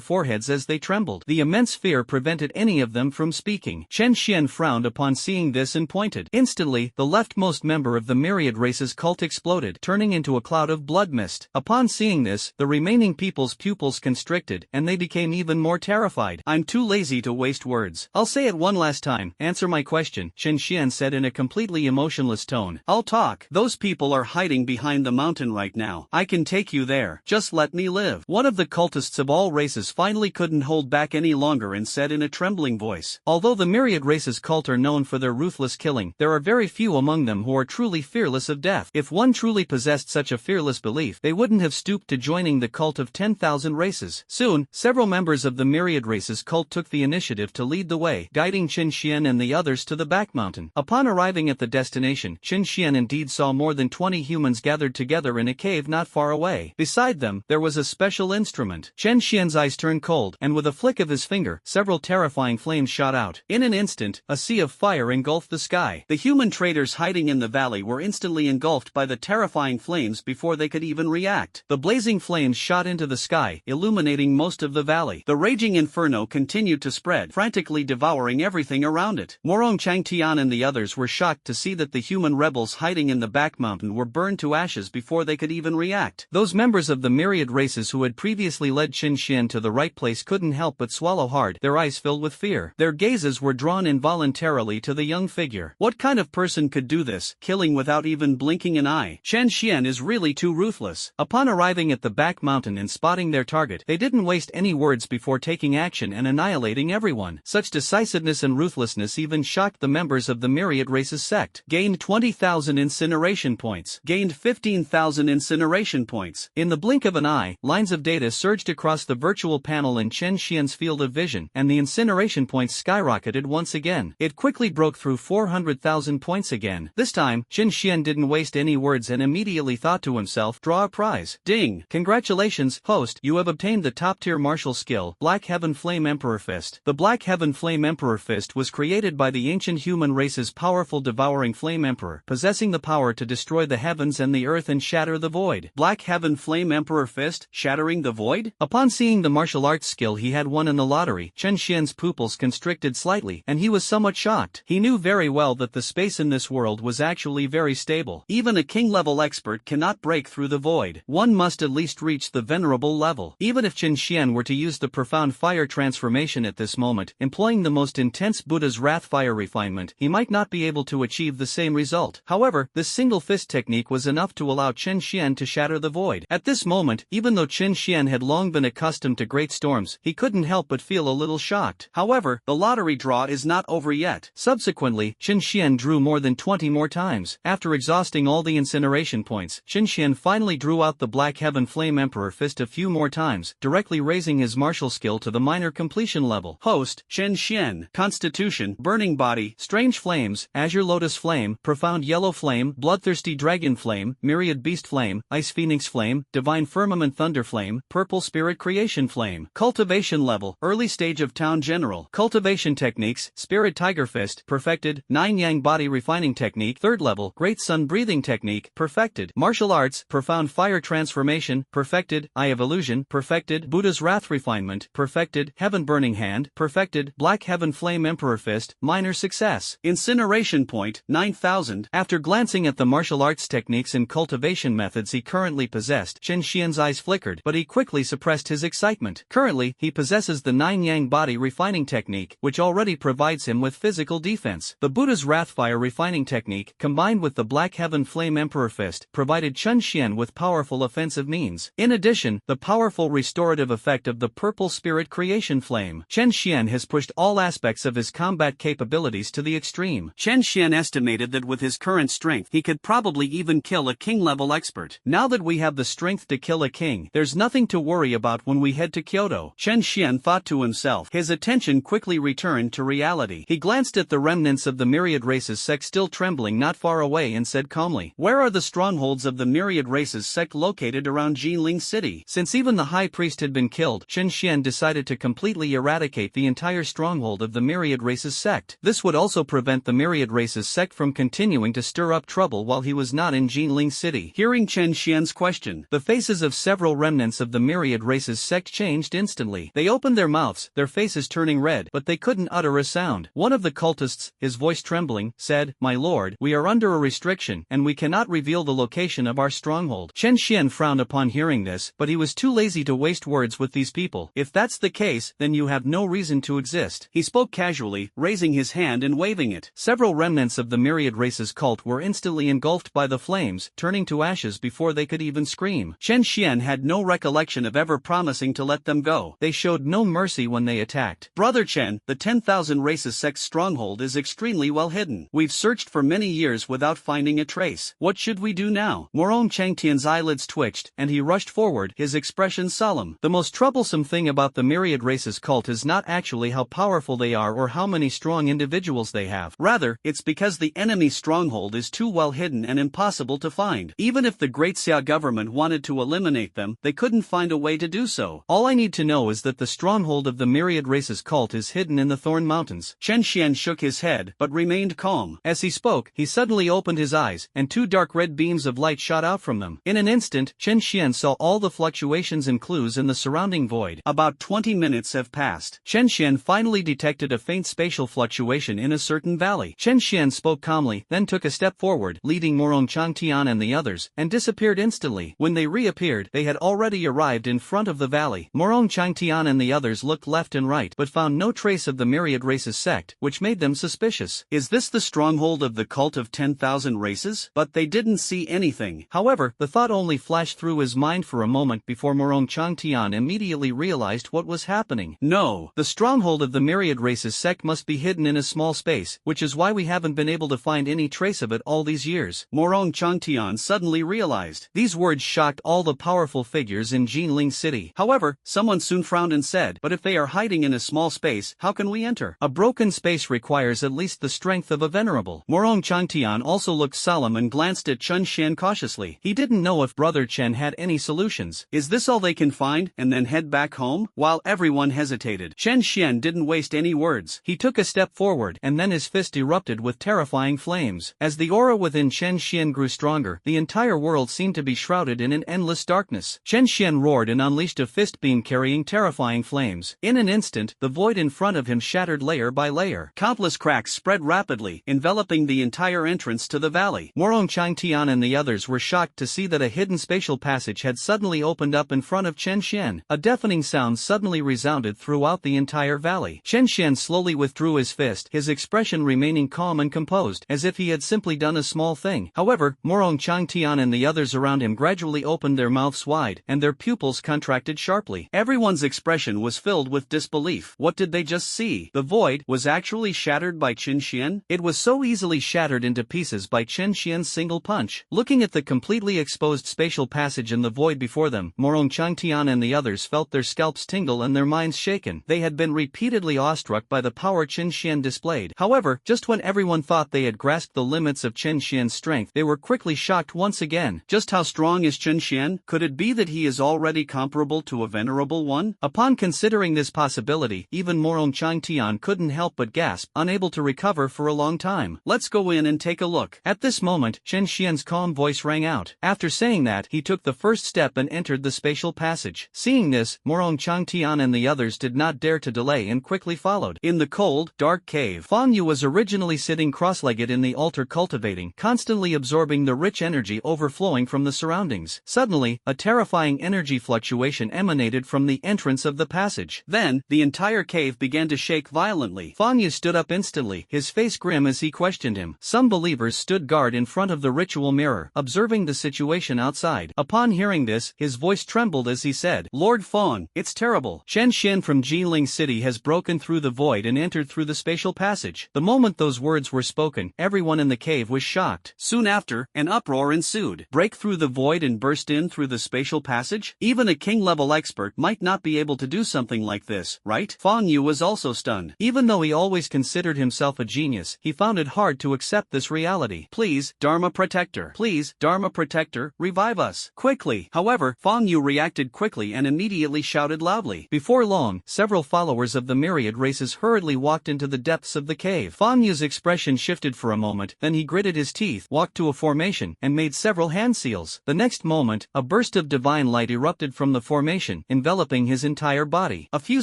foreheads as they trembled. The immense fear prevented any of them from speaking. Chen Xian frowned upon seeing this and pointed. Instantly, the leftmost member of the Myriad race's cult exploded, turning into a cloud of blood mist. Upon seeing this, the remaining people's pupils constricted, and they became even more terrified. "I'm too lazy to waste words. I'll say it one last time. Answer my question," Chen Xian said in a completely emotionless tone. "I'll talk. Those people are hiding behind the mountain right now. I can take you there. Just let me live." One of the cultists of all races finally couldn't hold back any longer and said in a trembling voice, "Although the Myriad race's cult are known for their ruthless killing, there are very few among them who are truly fearless of death. If one truly possessed such a fearless belief, they wouldn't have stooped to joining the cult of 10,000 races." Soon, several members of the Myriad race's cult took the initiative to lead the way, guiding Chen Xian and the others to the back mountain. Upon arriving at the destination, Chen Xian indeed saw more than 20 humans gathered together in a cave not far away. Beside them, there was a special instrument. Chen Xian's eyes turned cold, and with a flick of his finger, several terrifying flames shot out. In an instant, a sea of fire engulfed the sky. The human traders hiding in the valley were instantly engulfed by the terrifying flames before they could even react. The blazing flames shot into the sky, illuminating most of the valley. The raging inferno continued to spread, frantically devouring everything around it. Morong Changtian and the others were shocked to see that the human rebels hiding in the back mountain were burned to ashes before they could even react. Those members of the Myriad races who had previously led Chen Xian to the right place couldn't help but swallow swallow hard, their eyes filled with fear. Their gazes were drawn involuntarily to the young figure. What kind of person could do this, killing without even blinking an eye? Chen Xian is really too ruthless. Upon arriving at the back mountain and spotting their target, they didn't waste any words before taking action and annihilating everyone. Such decisiveness and ruthlessness even shocked the members of the Myriad race's sect. Gained 20,000 incineration points. Gained 15,000 incineration points. In the blink of an eye, lines of data surged across the virtual panel in Chen Xian's field of vision, and the incineration points skyrocketed once again. It quickly broke through 400,000 points again. This time, Chen Xian didn't waste any words and immediately thought to himself, draw a prize. Ding! Congratulations, host, you have obtained the top-tier martial skill, Black Heaven Flame Emperor Fist. The Black Heaven Flame Emperor Fist was created by the ancient human race's powerful devouring flame emperor, possessing the power to destroy the heavens and the earth and shatter the void. Black Heaven Flame Emperor Fist, shattering the void? Upon seeing the martial arts skill he had won in the lottery, Chen Xian's pupils constricted slightly, and he was somewhat shocked. He knew very well that the space in this world was actually very stable. Even a king-level expert cannot break through the void. One must at least reach the venerable level. Even if Chen Xian were to use the profound fire transformation at this moment, employing the most intense Buddha's wrath fire refinement, he might not be able to achieve the same result. However, this single fist technique was enough to allow Chen Xian to shatter the void. At this moment, even though Chen Xian had long been accustomed to great storms, he couldn't help but feel a little shocked. However, the lottery draw is not over yet. Subsequently, Chen Xian drew more than 20 more times. After exhausting all the incineration points, Chen Xian finally drew out the Black Heaven Flame Emperor Fist a few more times, directly raising his martial skill to the minor completion level. Host, Chen Xian. Constitution, Burning Body, Strange Flames, Azure Lotus Flame, Profound Yellow Flame, Bloodthirsty Dragon Flame, Myriad Beast Flame, Ice Phoenix Flame, Divine Firmament Thunder Flame, Purple Spirit Creation Flame. Cultivation level, early stage of Town General. Cultivation techniques, Spirit Tiger Fist, perfected. 9 Yang Body Refining Technique, 3rd level. Great Sun Breathing Technique, perfected. Martial Arts, Profound Fire Transformation, perfected. Eye of Illusion, perfected. Buddha's Wrath Refinement, perfected. Heaven Burning Hand, perfected. Black Heaven Flame Emperor Fist, minor success. Incineration point, 9,000. After glancing at the martial arts techniques and cultivation methods he currently possessed, Chen Xian's eyes flickered, but he quickly suppressed his excitement. Currently, he possesses the 9 Yang Body Refining Technique, which already provides him with physical defense. The Buddha's Wrath Fire Refining Technique, combined with the Black Heaven Flame Emperor Fist, provided Chen Xian with powerful offensive means. In addition, the powerful restorative effect of the Purple Spirit Creation Flame. Chen Xian has pushed all aspects of his combat capabilities to the extreme. Chen Xian estimated that with his current strength he could probably even kill a king-level expert. Now that we have the strength to kill a king, there's nothing to worry about when we head to Kyoto. Chen Xian thought to himself. His attention quickly returned to reality. He glanced at the remnants of the Myriad race's sect still trembling not far away and said calmly, "Where are the strongholds of the Myriad race's sect located around Jinling City?" Since even the high priest had been killed, Chen Xian decided to completely eradicate the entire stronghold of the Myriad race's sect. This would also prevent the Myriad race's sect from continuing to stir up trouble while he was not in Jinling City. Hearing Chen Xian's question, the faces of several remnants of the Myriad race's sect changed instantly. They opened their mouths, their faces turning red, but they couldn't utter a sound. One of the cultists, his voice trembling, said, "My lord, we are under a restriction, and we cannot reveal the location of our stronghold." Chen Xian frowned upon hearing this, but he was too lazy to waste words with these people. "If that's the case, then you have no reason to exist." He spoke casually, raising his hand and waving it. Several remnants of the Myriad race's cult were instantly engulfed by the flames, turning to ashes before they could even scream. Chen Xian had no recollection of ever promising to let them go. They showed no mercy when they attacked. "Brother Chen, the 10,000 races sect stronghold is extremely well hidden. We've searched for many years without finding a trace. What should we do now?" Morong Changtian's eyelids twitched, and he rushed forward, his expression solemn. The most troublesome thing about the Myriad race's cult is not actually how powerful they are or how many strong individuals they have. Rather, it's because the enemy stronghold is too well hidden and impossible to find. Even if the Great Xia government wanted to eliminate them, they couldn't find a way to do so. All I need to know is that the stronghold of the Myriad race's cult is hidden in the Thorn Mountains. Chen Xian shook his head, but remained calm. As he spoke, he suddenly opened his eyes, and 2 dark red beams of light shot out from them. In an instant, Chen Xian saw all the fluctuations and clues in the surrounding void. About 20 minutes have passed. Chen Xian finally detected a faint spatial fluctuation in a certain valley. Chen Xian spoke calmly, then took a step forward, leading Morong Changtian and the others, and disappeared instantly. When they reappeared, they had already arrived in front of the valley. Morong Changtian and the others others looked left and right but found no trace of the Myriad race's sect, which made them suspicious. Is this the stronghold of the cult of 10,000 races? But they didn't see anything. However, the thought only flashed through his mind for a moment before Morong Changtian immediately realized what was happening. No, the stronghold of the Myriad race's sect must be hidden in a small space, which is why we haven't been able to find any trace of it all these years. Morong Changtian suddenly realized. These words shocked all the powerful figures in Jinling City. However, someone soon frowned and said, but if they are hiding in a small space, how can we enter? A broken space requires at least the strength of a venerable. Morong Changtian also looked solemn and glanced at Chen Xian cautiously. He didn't know if Brother Chen had any solutions. Is this all they can find, and then head back home? While everyone hesitated, Chen Xian didn't waste any words. He took a step forward, and then his fist erupted with terrifying flames. As the aura within Chen Xian grew stronger, the entire world seemed to be shrouded in an endless darkness. Chen Xian roared and unleashed a fist beam carrying terrifying flames. In an instant, the void in front of him shattered layer by layer. Countless cracks spread rapidly, enveloping the entire entrance to the valley. Morong Changtian and the others were shocked to see that a hidden spatial passage had suddenly opened up in front of Chen Xian. A deafening sound suddenly resounded throughout the entire valley. Chen Xian slowly withdrew his fist, his expression remaining calm and composed, as if he had simply done a small thing. However, Morong Changtian and the others around him gradually opened their mouths wide, and their pupils contracted sharply. Everyone's expression was filled with disbelief. What did they just see? The void was actually shattered by Chen Xian? It was so easily shattered into pieces by Chen Xian's single punch. Looking at the completely exposed spatial passage in the void before them, Morong Changtian and the others felt their scalps tingle and their minds shaken. They had been repeatedly awestruck by the power Chen Xian displayed. However, just when everyone thought they had grasped the limits of Chen Xian's strength, they were quickly shocked once again. Just how strong is Chen Xian? Could it be that he is already comparable to a venerable one? Upon considering this possibility, even Morong Changtian couldn't help but gasp, unable to recover for a long time. Let's go in and take a look. At this moment, Chen Xian's calm voice rang out. After saying that, he took the first step and entered the spatial passage. Seeing this, Morong Changtian and the others did not dare to delay and quickly followed. In the cold, dark cave, Fang Yu was originally sitting cross-legged in the altar cultivating, constantly absorbing the rich energy overflowing from the surroundings. Suddenly, a terrifying energy fluctuation emanated from the entrance of the passage. Then, the entire cave began to shake violently. Fang Yu stood up instantly, his face grim as he questioned him. Some believers stood guard in front of the ritual mirror, observing the situation outside. Upon hearing this, his voice trembled as he said, Lord Fang, it's terrible. Chen Xian from Jinling City has broken through the void and entered through the spatial passage. The moment those words were spoken, everyone in the cave was shocked. Soon after, an uproar ensued. Break through the void and burst in through the spatial passage? Even a king-level expert might not be able to do something like this, right? Fang Yu was also stunned. Even though he always considered himself a genius, he found it hard to accept this reality. Please, Dharma Protector. Please, Dharma Protector, revive us. Quickly. However, Fang Yu reacted quickly and immediately shouted loudly. Before long, several followers of the Myriad races hurriedly walked into the depths of the cave. Fang Yu's expression shifted for a moment, then he gritted his teeth, walked to a formation, and made several hand seals. The next moment, a burst of divine light erupted from the formation, enveloping his entire body. A few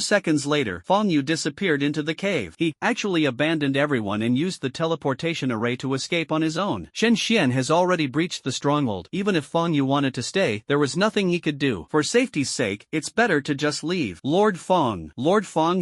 seconds later, Fang Yu disappeared into the cave. He actually abandoned everyone and used the teleportation array to escape on his own. Chen Xian has already breached the stronghold. Even if Fang Yu wanted to stay, there was nothing he could do. For safety's sake, it's better to just leave. Lord Fang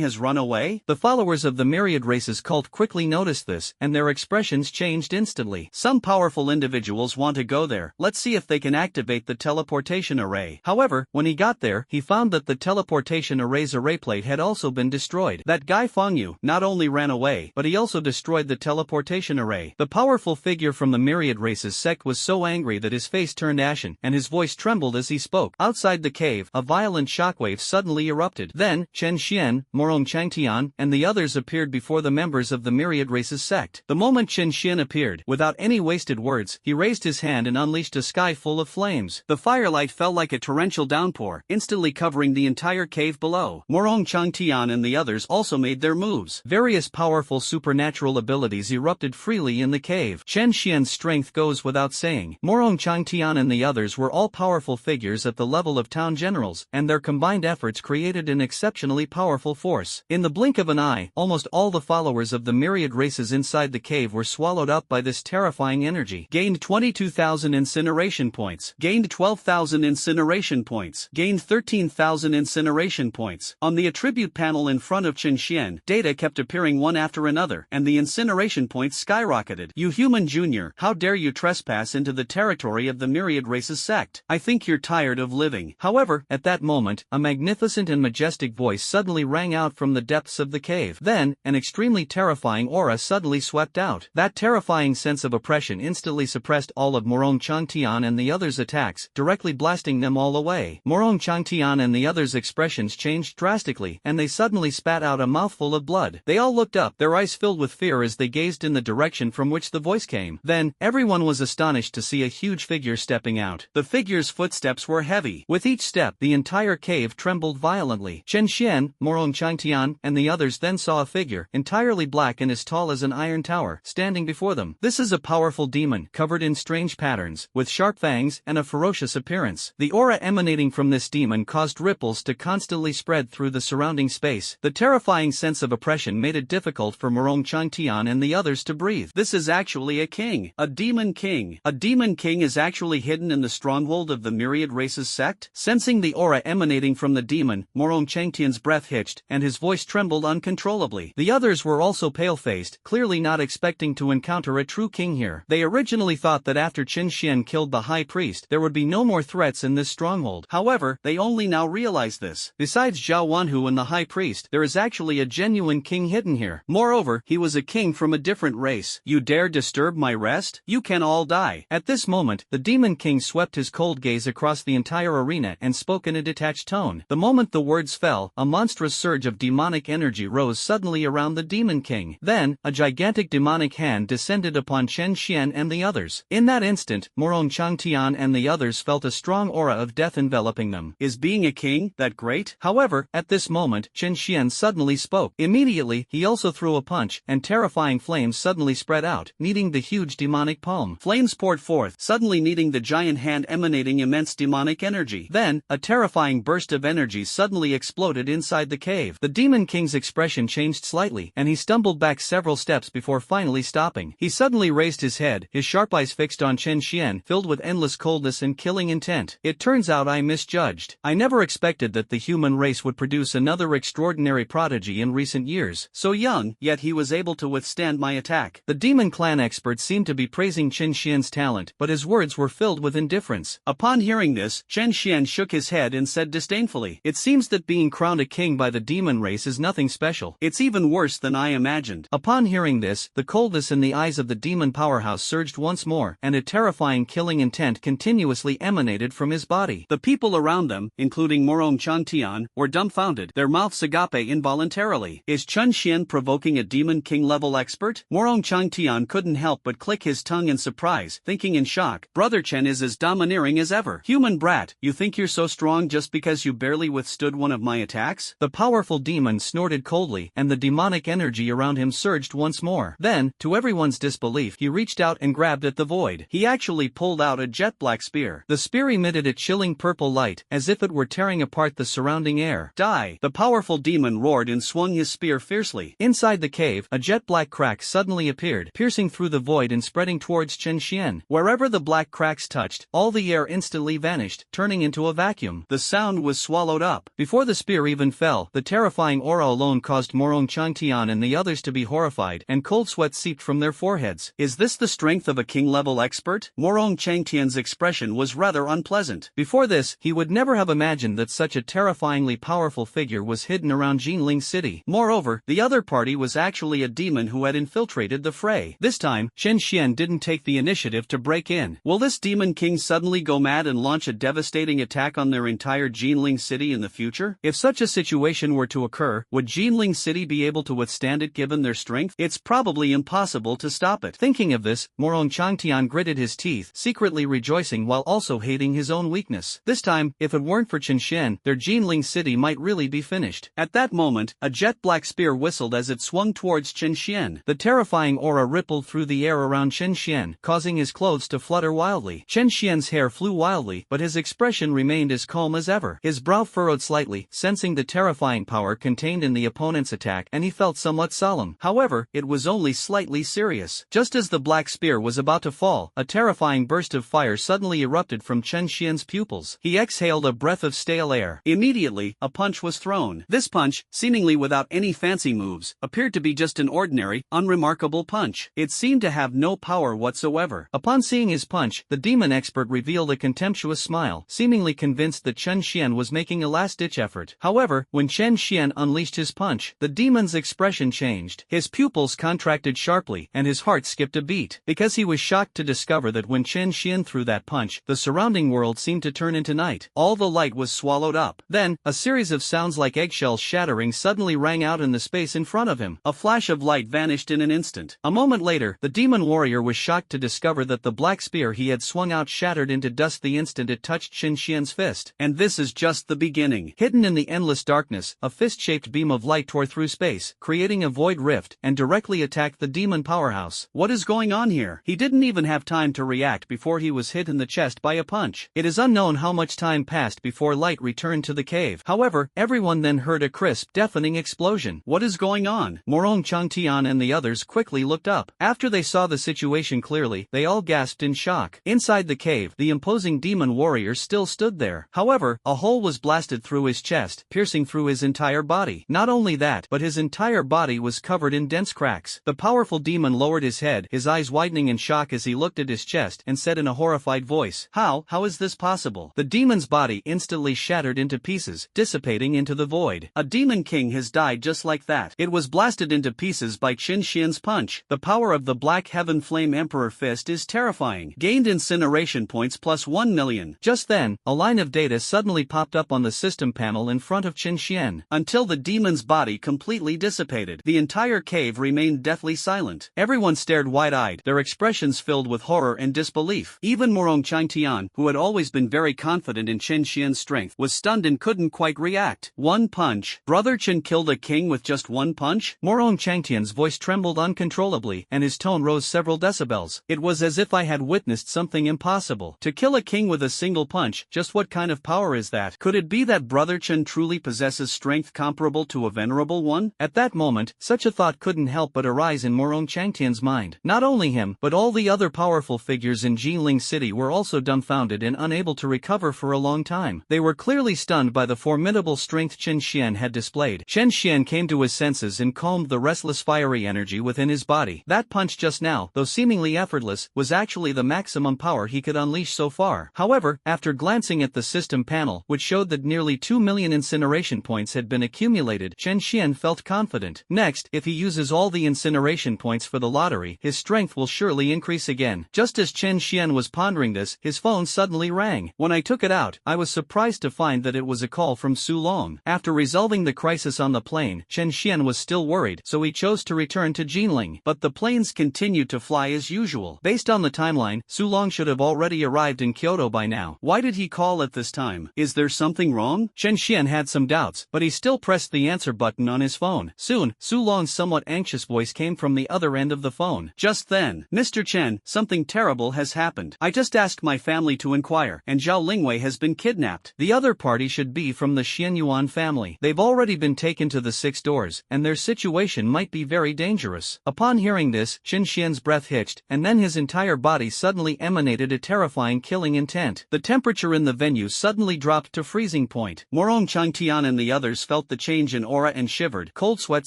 has run away? The followers of the Myriad race's cult quickly noticed this, and their expressions changed instantly. Some powerful individuals want to go there. Let's see if they can activate the teleportation array. However, when he got there, he found that the teleportation array's array plate had also been destroyed. That guy Fang Yu not only ran away, but he also destroyed the teleportation array. The powerful figure from the Myriad race's sect was so angry that his face turned ashen, and his voice trembled as he spoke. Outside the cave, a violent shockwave suddenly erupted. Then, Chen Xian, Morong Changtian, and the others appeared before the members of the Myriad race's sect. The moment Chen Xian appeared, without any wasted words, he raised his hand and unleashed a sky full of flames. The firelight fell like a torrential downpour, instantly covering the entire cave below. Morong Changtian and the others also made their moves. Various powerful supernatural abilities erupted freely in the cave. Chen Xian's strength goes without saying. Morong Changtian and the others were all powerful figures at the level of town generals, and their combined efforts created an exceptionally powerful force. In the blink of an eye, almost all the followers of the Myriad races inside the cave were swallowed up by this terrifying energy. Gained 22,000 incineration points. Gained 12,000 incineration points. Gained 13,000 incineration points. points. On the attribute panel in front of Chen Xian, data kept appearing one after another, and the incineration points skyrocketed. You human junior, how dare you trespass into the territory of the Myriad race's sect? I think you're tired of living. However, at that moment, a magnificent and majestic voice suddenly rang out from the depths of the cave. Then, an extremely terrifying aura suddenly swept out. That terrifying sense of oppression instantly suppressed all of Morong Changtian and the others' attacks, directly blasting them all away. Morong Changtian and the others' expressions changed drastically, and they suddenly spat out a mouthful of blood. They all looked up, their eyes filled with fear as they gazed in the direction from which the voice came. Then, everyone was astonished to see a huge figure stepping out. The figure's footsteps were heavy. With each step, the entire cave trembled violently. Chen Xian, Morong Changtian, and the others then saw a figure, entirely black and as tall as an iron tower, standing before them. This is a powerful demon, covered in strange patterns, with sharp fangs and a ferocious appearance. The aura emanating from this demon caused ripples to constantly spread through the surrounding space. The terrifying sense of oppression made it difficult for Morong Changtian and the others to breathe. This is actually a king. A demon king. A demon king is actually hidden in the stronghold of the Myriad race's sect? Sensing the aura emanating from the demon, Morong Changtian's breath hitched, and his voice trembled uncontrollably. The others were also pale-faced, clearly not expecting to encounter a true king here. They originally thought that after Chen Xian killed the high priest, there would be no more threats in this stronghold. However, they only now realize this. Besides Zhao Wanhu and the high priest, there is actually a genuine king hidden here. Moreover, he was a king from a different race. You dare disturb my rest? You can all die. At this moment, the demon king swept his cold gaze across the entire arena and spoke in a detached tone. The moment the words fell, a monstrous surge of demonic energy rose suddenly around the demon king. Then, a gigantic demonic hand descended upon Chen Xian and the others. In that instant, Morong Changtian and the others felt a strong aura of death enveloping them. Is being a king that great? However, at this moment, Chen Xian suddenly spoke. Immediately, he also threw a punch, and terrifying flames suddenly spread out, kneading the huge demonic palm. Flames poured forth, suddenly kneading the giant hand, emanating immense demonic energy. Then, a terrifying burst of energy suddenly exploded inside the cave. The demon king's expression changed slightly, and he stumbled back several steps before finally stopping. He suddenly raised his head, his sharp eyes fixed on Chen Xian, filled with endless coldness and killing intent. It turns out I misjudged. I never expected that the human race would produce another extraordinary prodigy in recent years. So young, yet he was able to withstand my attack. The demon clan expert seemed to be praising Chen Xian's talent, but his words were filled with indifference. Upon hearing this, Chen Xian shook his head and said disdainfully, "It seems that being crowned a king by the demon race is nothing special. It's even worse than I imagined." Upon hearing this, the coldness in the eyes of the demon powerhouse surged once more, and a terrifying killing intent continuously emanated from his body. The people around them, including Morong Changtian, were dumbfounded, their mouths agape involuntarily. Is Chen Xian provoking a demon king level expert? Morong Changtian couldn't help but click his tongue in surprise, thinking in shock, Brother Chen is as domineering as ever. Human brat, you think you're so strong just because you barely withstood one of my attacks? The powerful demon snorted coldly, and the demonic energy around him surged once more. Then, to everyone's disbelief, he reached out and grabbed at the void. He actually pulled out a jet black spear. The spear emitted a chilling purple light, as if it were tearing apart the surrounding air. Die! The powerful demon roared and swung his spear fiercely. Inside the cave, a jet black crack suddenly appeared, piercing through the void and spreading towards Chen Xian. Wherever the black cracks touched, all the air instantly vanished, turning into a vacuum. The sound was swallowed up. Before the spear even fell, the terrifying aura alone caused Morong Changtian and the others to be horrified, and cold sweat seeped from their foreheads. Is this the strength of a king-level expert? Morong Changtian's expression was rather unpleasant. Before this, he would never have imagined that such a terrifyingly powerful figure was hidden around Jinling City. Moreover, the other party was actually a demon who had infiltrated the fray. This time, Chen Xian didn't take the initiative to break in. Will this demon king suddenly go mad and launch a devastating attack on their entire Jinling City in the future? If such a situation were to occur, would Jinling City be able to withstand it given their strength? It's probably impossible to stop it. Thinking of this, Morong Changtian gritted his teeth, secretly rejoicing while also hating his own weakness. This time, if it weren't for Chen Xian, their Jinling City might really be finished. At that moment, a jet black spear whistled as it swung towards Chen Xian. The terrifying aura rippled through the air around Chen Xian, causing his clothes to flutter wildly. Chen Xian's hair flew wildly, but his expression remained as calm as ever. His brow furrowed slightly, sensing the terrifying power contained in the opponent's attack, and he felt somewhat solemn. However, it was only slightly serious. Just as the black spear was about to fall, a terrifying burst of fire suddenly erupted from Chen Xian's pupils. He exhaled a breath of stale air. Immediately, a punch was thrown. This punch, seemingly without any fancy moves, appeared to be just an ordinary, unremarkable punch. It seemed to have no power whatsoever. Upon seeing his punch, the demon expert revealed a contemptuous smile, seemingly convinced that Chen Xian was making a last-ditch effort. However, when Chen Xian unleashed his punch, the demon's expression changed. His pupils contracted sharply, and his heart skipped a beat, because he was shocked to discover that when Chen Xian threw that punch, the surrounding world seemed to turn into night. All the light was swallowed up. Then, a series of sounds like eggshells shattering suddenly rang out in the space in front of him. A flash of light vanished in an instant. A moment later, the demon warrior was shocked to discover that the black spear he had swung out shattered into dust the instant it touched Chen Xian's fist. And this is just the beginning. Hidden in the endless darkness, a fist-shaped beam of light tore through space, creating a void rift, and directly attacked the demon powerhouse. What is going on here? He didn't even have time to react before he was hit in the chest by a punch. It is unknown how much time passed before light returned to the cave. However, everyone then heard a crisp, deafening explosion. What is going on? Morong Changtian and the others quickly looked up. After they saw the situation clearly, they all gasped in shock. Inside the cave, the imposing demon warrior still stood there. However, a hole was blasted through his chest, piercing through his entire body. Not only that, but his entire body was covered in dense cracks. The powerful demon lowered his head, his eyes widening in shock as he looked at his chest, and said in a horrified voice, How is this possible? The demon's body instantly shattered into pieces, dissipating into the void. A demon king has died just like that. It was blasted into pieces by Chen Xian's punch. The power of the Black Heaven Flame Emperor Fist is terrifying. Gained incineration points plus 1 million. Just then, a line of data suddenly popped up on the system panel in front of Chen Xian. Until the demon's body completely dissipated, the entire cave remained deathly silent. Everyone stared wide-eyed, their expressions filled with horror and disbelief. Even Morong Changtian, who had always been very confident in Chen Xian's strength, was stunned and couldn't quite react. One punch. Brother Chen killed a king with just one punch? Morong Changtian's voice trembled uncontrollably, and his tone rose several decibels. It was as if I had witnessed something impossible. To kill a king with a single punch, just what kind of power is that? Could it be that Brother Chen truly possesses strength comparable to a venerable one? At that moment, such a thought couldn't help but arise in Morong Changtian's mind. Not only him, but all the other powerful figures in Jinling City were also dumbfounded and unable to recover for a long time. They were clearly stunned by the formidable strength Chen Xian had displayed. Chen Xian came to his senses and calmed the restless fiery energy within his body. That punch just now, though seemingly effortless, was actually the maximum power he could unleash so far. However, after glancing at the system panel, which showed that nearly 2 million incineration points had been accumulated, Chen Xian felt confident. Next, if he uses all the incineration points for the lottery, his strength will surely increase again. Just as Chen Xian was pondering this, his phone suddenly rang. When I took it out, I was surprised to find that it was a call from Su Long. After resolving the crisis on the plane, Chen Xian was still worried, so he chose to return to Jinling. But the planes continued to fly as usual. Based on the timeline, Su Long should have already arrived in Kyoto by now. Why did he call at this time? Is there something wrong? Chen Xian had some doubts, but he still pressed the answer button on his phone. Soon, Su Long's somewhat anxious voice came from the other end of the phone. Just then, Mr. Chen, something terrible has happened. I just asked my family to inquire, and Zhao Lingwei has been kidnapped. The other party should be from the Xianyuan family. They've already been taken to the 6 doors, and their situation might be very dangerous. Upon hearing this, Chen Xian's breath hitched, and then his entire body suddenly emanated a terrifying killing intent. The temperature in the venue suddenly dropped to freezing point. Morong Changtian and the others felt the change in aura and shivered, cold sweat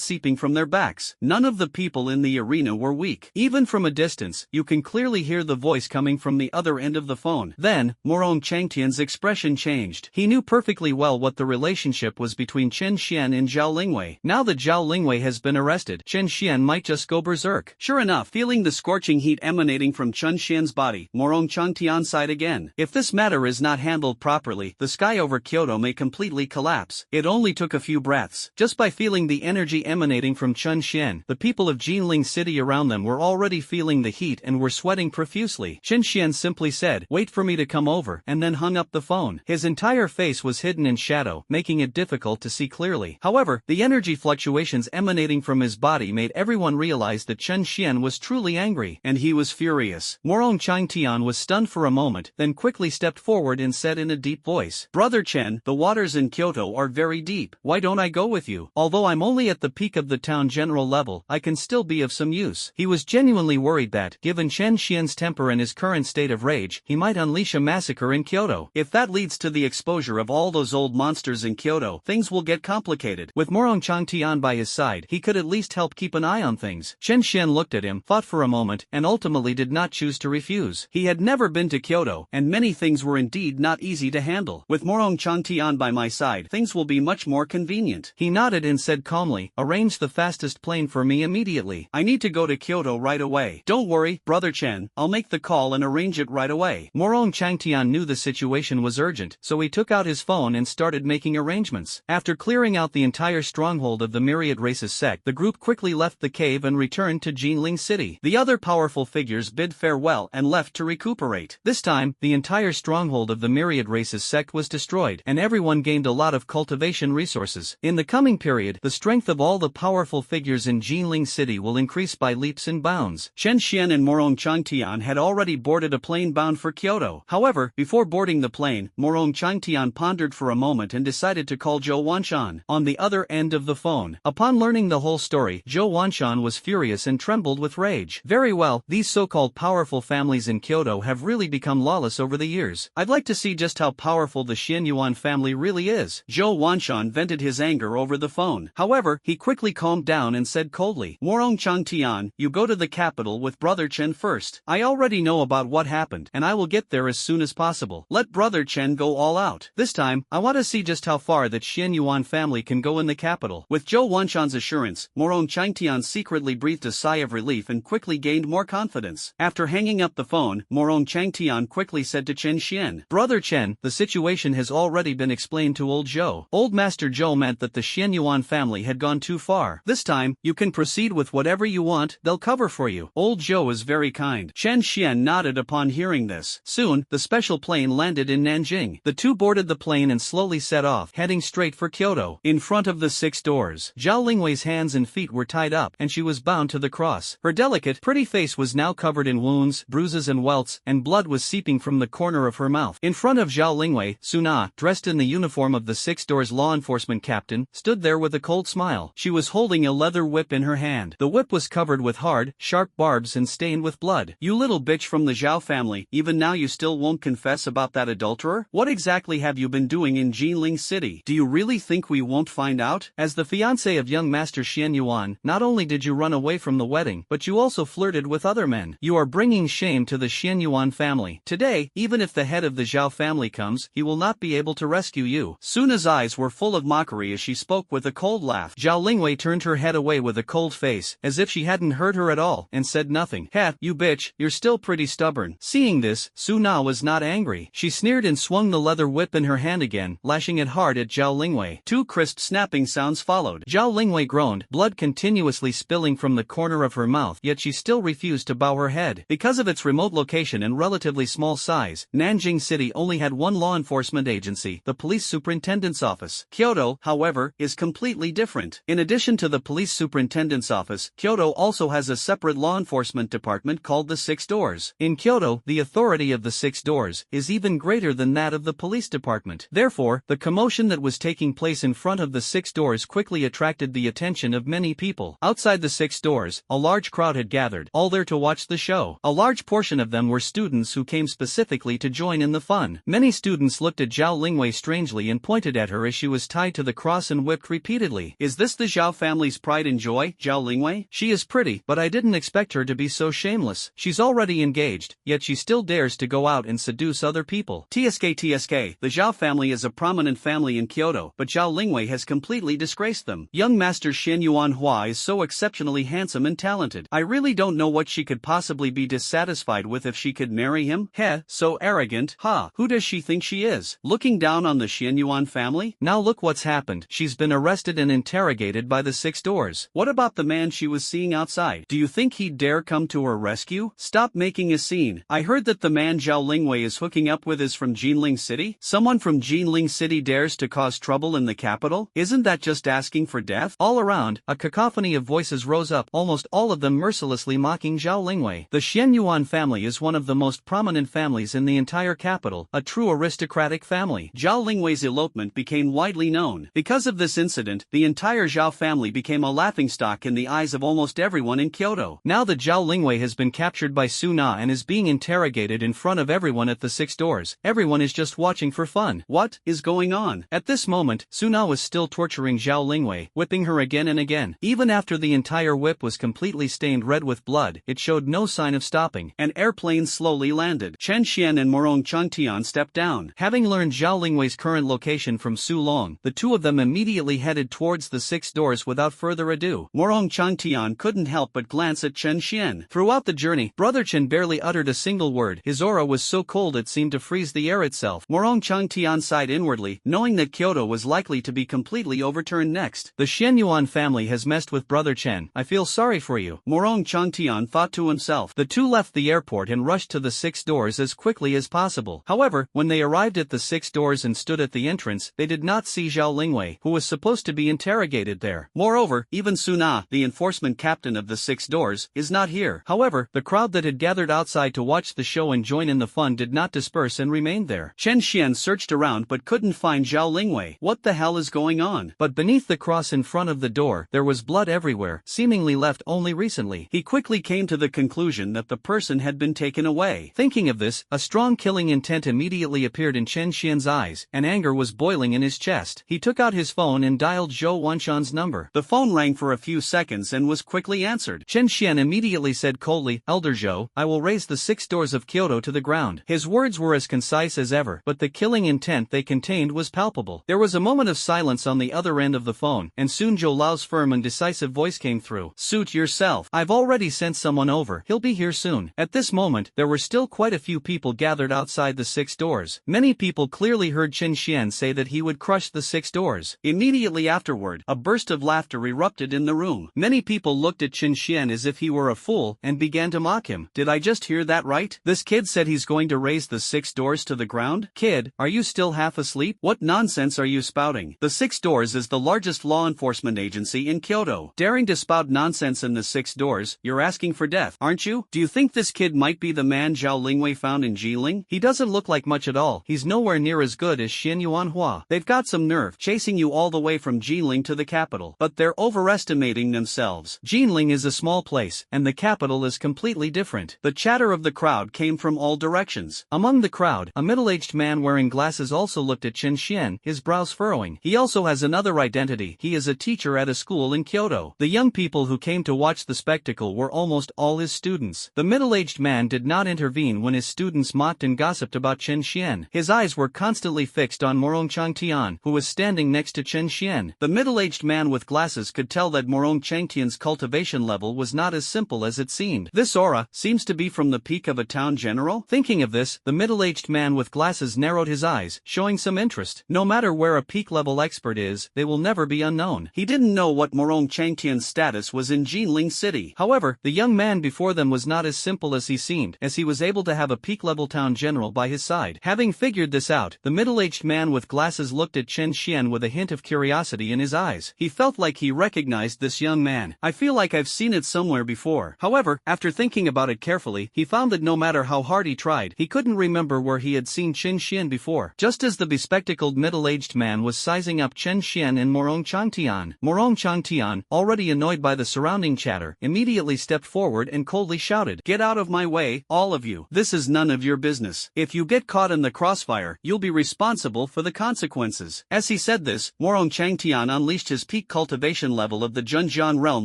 seeping from their backs. None of the people in the arena were weak. Even from a distance, you can clearly hear the voice coming from the other end of the phone. Then, Morong Changtian's expression changed. He knew perfectly well what the relationship was between Chen Xian and Zhao Lingwei. Now that Zhao Lingwei has been arrested, Chen Xian might just go berserk. Sure enough, feeling the scorching heat emanating from Chen Xian's body, Morong Changtian sighed again. If this matter is not handled properly, the sky over Kyoto may completely collapse. It only took a few breaths. Just by feeling the energy emanating from Chen Xian, the people of Jinling City around them were already feeling the heat and were sweating profusely. Chen Xian simply said, "Wait for me to come over," and then hung up the phone. His entire face was hidden in shadow, making it difficult to see clearly. However, the energy fluctuations emanating from his body made everyone realize that Chen Xian was truly angry, and he was furious. Morong Changtian was stunned for a moment, then quickly stepped forward and said in a deep voice, "Brother Chen, the waters in Kyoto are very deep. Why don't I go with you? Although I'm only at the peak of the town general level, I can still be of some use." He was genuinely worried that, given Chen Xian's temper and his current state of rage, he might unleash a massacre in Kyoto. If that leads to the exposure of all those old monsters teachers in Kyoto, things will get complicated. With Morong Changtian by his side, he could at least help keep an eye on things. Chen Xian looked at him, thought for a moment, and ultimately did not choose to refuse. He had never been to Kyoto, and many things were indeed not easy to handle. With Morong Changtian by my side, things will be much more convenient. He nodded and said calmly, arrange the fastest plane for me immediately. I need to go to Kyoto right away. Don't worry, Brother Chen, I'll make the call and arrange it right away. Morong Changtian knew the situation was urgent, so he took out his phone and started making arrangements. After clearing out the entire stronghold of the Myriad races sect, the group quickly left the cave and returned to Jinling City. The other powerful figures bid farewell and left to recuperate. This time, the entire stronghold of the Myriad races sect was destroyed, and everyone gained a lot of cultivation resources. In the coming period, the strength of all the powerful figures in Jinling City will increase by leaps and bounds. Chen Xian and Morong Changtian had already boarded a plane bound for Kyoto. However, before boarding the plane, Morong Changtian pondered for a moment and decided to call Zhou Wanshan on the other end of the phone. Upon learning the whole story, Zhou Wanshan was furious and trembled with rage. Very well, these so-called powerful families in Kyoto have really become lawless over the years. I'd like to see just how powerful the Xianyuan family really is. Zhou Wanshan vented his anger over the phone. However, he quickly calmed down and said coldly, Morong Changtian, you go to the capital with Brother Chen first. I already know about what happened, and I will get there as soon as possible. Let Brother Chen go all out. This time, I want to see just how far that Xianyuan family can go in the capital. With Zhou Wanshan's assurance, Morong Changtian secretly breathed a sigh of relief and quickly gained more confidence. After hanging up the phone, Morong Changtian quickly said to Chen Xian, Brother Chen, the situation has already been explained to old Zhou. Old Master Zhou meant that the Xianyuan family had gone too far. This time, you can proceed with whatever you want, they'll cover for you. Old Zhou is very kind. Chen Xian nodded upon hearing this. Soon, the special plane landed in Nanjing. The two boarded the plane and slowly set off, heading straight for Kyoto. In front of the 6 doors, Zhao Lingwei's hands and feet were tied up, and she was bound to the cross. Her delicate, pretty face was now covered in wounds, bruises and welts, and blood was seeping from the corner of her mouth. In front of Zhao Lingwei, Suna, dressed in the uniform of the 6 doors law enforcement captain, stood there with a cold smile. She was holding a leather whip in her hand. The whip was covered with hard, sharp barbs and stained with blood. You little bitch from the Zhao family, even now you still won't confess about that adulterer? What exactly have you been doing in Jinling City? Do you really think we won't find out? As the fiancé of young Master Xianyuan, not only did you run away from the wedding, but you also flirted with other men. You are bringing shame to the Xianyuan family. Today, even if the head of the Zhao family comes, he will not be able to rescue you. Suna's eyes were full of mockery as she spoke with a cold laugh. Zhao Lingwei turned her head away with a cold face, as if she hadn't heard her at all, and said nothing. "Heh, you bitch, you're still pretty stubborn." Seeing this, Suna was not angry. She sneered and swung the leather whip in her hand again, lashing it hard at Zhao Lingwei. 2 crisp snapping sounds followed. Zhao Lingwei groaned, blood continuously spilling from the corner of her mouth, yet she still refused to bow her head. Because of its remote location and relatively small size, Nanjing City only had one law enforcement agency, the police superintendent's office. Kyoto, however, is completely different. In addition to the police superintendent's office, Kyoto also has a separate law enforcement department called the 6 Doors. In Kyoto, the authority of the 6 Doors is even greater than that of the police department. Therefore, the commotion that was taking place in front of the 6 Doors quickly attracted the attention of many people. Outside the 6 Doors, a large crowd had gathered, all there to watch the show. A large portion of them were students who came specifically to join in the fun. Many students looked at Zhao Lingwei strangely and pointed at her as she was tied to the cross and whipped repeatedly. Is this the Zhao family's pride and joy, Zhao Lingwei? She is pretty, but I didn't expect her to be so shameless. She's already engaged, yet she still dares to go out and seduce other people. TSK, the Zhao family is a prominent family in Kyoto, but Zhao Lingwei has completely disgraced them. Young Master Xianyuan Hua is so exceptionally handsome and talented. I really don't know what she could possibly be dissatisfied with if she could marry him. Heh, so arrogant. Ha, who does she think she is? Looking down on the Xianyuan family? Now look what's happened. She's been arrested and interrogated by the 6 Doors. What about the man she was seeing outside? Do you think he'd dare come to her rescue? Stop making a scene. I heard that the man Zhao Lingwei is hooking up with is from Jinling City? Someone from Jinling City dares to cause trouble in the capital? Isn't that just asking for death? All around, a cacophony of voices rose up, almost all of them mercilessly mocking Zhao Lingwei. The Xianyuan family is one of the most prominent families in the entire capital, a true aristocratic family. Zhao Lingwei's elopement became widely known. Because of this incident, the entire Zhao family became a laughingstock in the eyes of almost everyone in Kyoto. Now that Zhao Lingwei has been captured by Suna and is being interrogated in front of everyone at the 6 Doors, everyone is just watching for fun. What is going on? At this moment, Suna was still torturing Zhao Lingwei, whipping her again and again. Even after the entire whip was completely stained red with blood, it showed no sign of stopping. An airplane slowly landed. Chen Xian and Morong Changtian stepped down. Having learned Zhao Lingwei's current location from Su Long, the two of them immediately headed towards the 6 doors without further ado. Morong Changtian couldn't help but glance at Chen Xian. Throughout the journey, Brother Chen barely uttered a single word. His aura was so cold it seemed to freeze the air itself. Morong Changtian sighed inwardly, knowing that Kyoto was likely to be completely overturned next. The Xianyuan family has messed with Brother Chen. I feel sorry for you. Morong Changtian thought to himself. The two left the airport and rushed to the 6 doors as quickly as possible. However, when they arrived at the 6 doors and stood at the entrance, they did not see Zhao Lingwei, who was supposed to be interrogated there. Moreover, even Suna, the enforcement captain of the 6 doors, is not here. However, the crowd that had gathered outside to watch the show and join in the fun did not disperse and remained there. Chen Xian searched around but couldn't find Zhao Lingwei. What the hell is going on? But beneath the cross in front of the door, there was blood everywhere, seemingly left only recently. He quickly came to the conclusion that the person had been taken away. Thinking of this, a strong killing intent immediately appeared in Chen Xian's eyes, and anger was boiling in his chest. He took out his phone and dialed Zhou Wanshan's number. The phone rang for a few seconds and was quickly answered. Chen Xian immediately said coldly, "Elder Zhou, I will raise the 6 doors of Kyoto to the ground." His words were as concise as ever, but the killing intent they contained was palpable. There was a moment of silence on the other end of the phone, and soon Zhou Lao's firm and decisive voice came through. "Suit yourself. I've already sent someone over. He'll be here soon." At this moment, there were still quite a few people gathered outside the 6 doors. Many people clearly heard Chen Xian say that he would crush the 6 doors. Immediately afterward, a burst of laughter erupted in the room. Many people looked at Chen Xian as if he were a fool and began to mock him. Did I just hear that right? This kid said he's going to raise the 6 doors to the ground? Kid, are you still half asleep? What nonsense are you spouting? The 6 doors is the largest law enforcement agency in Kyoto. Daring to spout nonsense in the 6 doors, you're asking for death, aren't you? Do you think this kid might be the man Zhao Lingwei found in Jiling? He doesn't look like much at all. He's nowhere near as good as Xin Yuanhua. They've got some nerve, chasing you all the way from Jiling to the capital. But they're overestimating themselves. Jiling is a small place, and the capital is completely different. The chatter of the crowd came from all directions. Among the crowd, a middle-aged man wearing glasses also looked at Chen Xian, his brows furrowing. He also has another identity. He is a teacher at a school in Kyoto. The young people who came to watch the spectacle were almost all his students. The middle-aged man did not intervene when his students mocked and gossiped about Chen Xian. His eyes were constantly fixed on Morong Changtian, who was standing next to Chen Xian. The middle-aged man with glasses could tell that Morong Changtian's cultivation level was not as simple as it seemed. This aura seems to be from the peak of a town general. Thinking of this, the middle-aged man with glasses narrowed his eyes, showing some interest. No matter where a peak-level expert is, they will never be unknown. He didn't know what Morong Changtian's status was in Jinling City. However, the young man before them was not as simple as he seemed, as he was able to have a peak-level town general by his side. Having figured this out, the middle-aged man with glasses looked at Chen Xian with a hint of curiosity in his eyes. He felt like he recognized this young man. I feel like I've seen it somewhere before. However, after thinking about it carefully, he found that no matter how hard he tried, he couldn't remember where he had seen Chen Xian before. Just as the bespectacled middle-aged man was sizing up Chen Xian and Morong Changtian, already annoyed by the surrounding chatter, immediately stepped forward and coldly shouted, "Get out of my way, all of you. This is none of your business. If you get caught in the crossfire, you'll be responsible for the consequences." As he said this, Morong Changtian unleashed his peak cultivation level of the Zhenjiang realm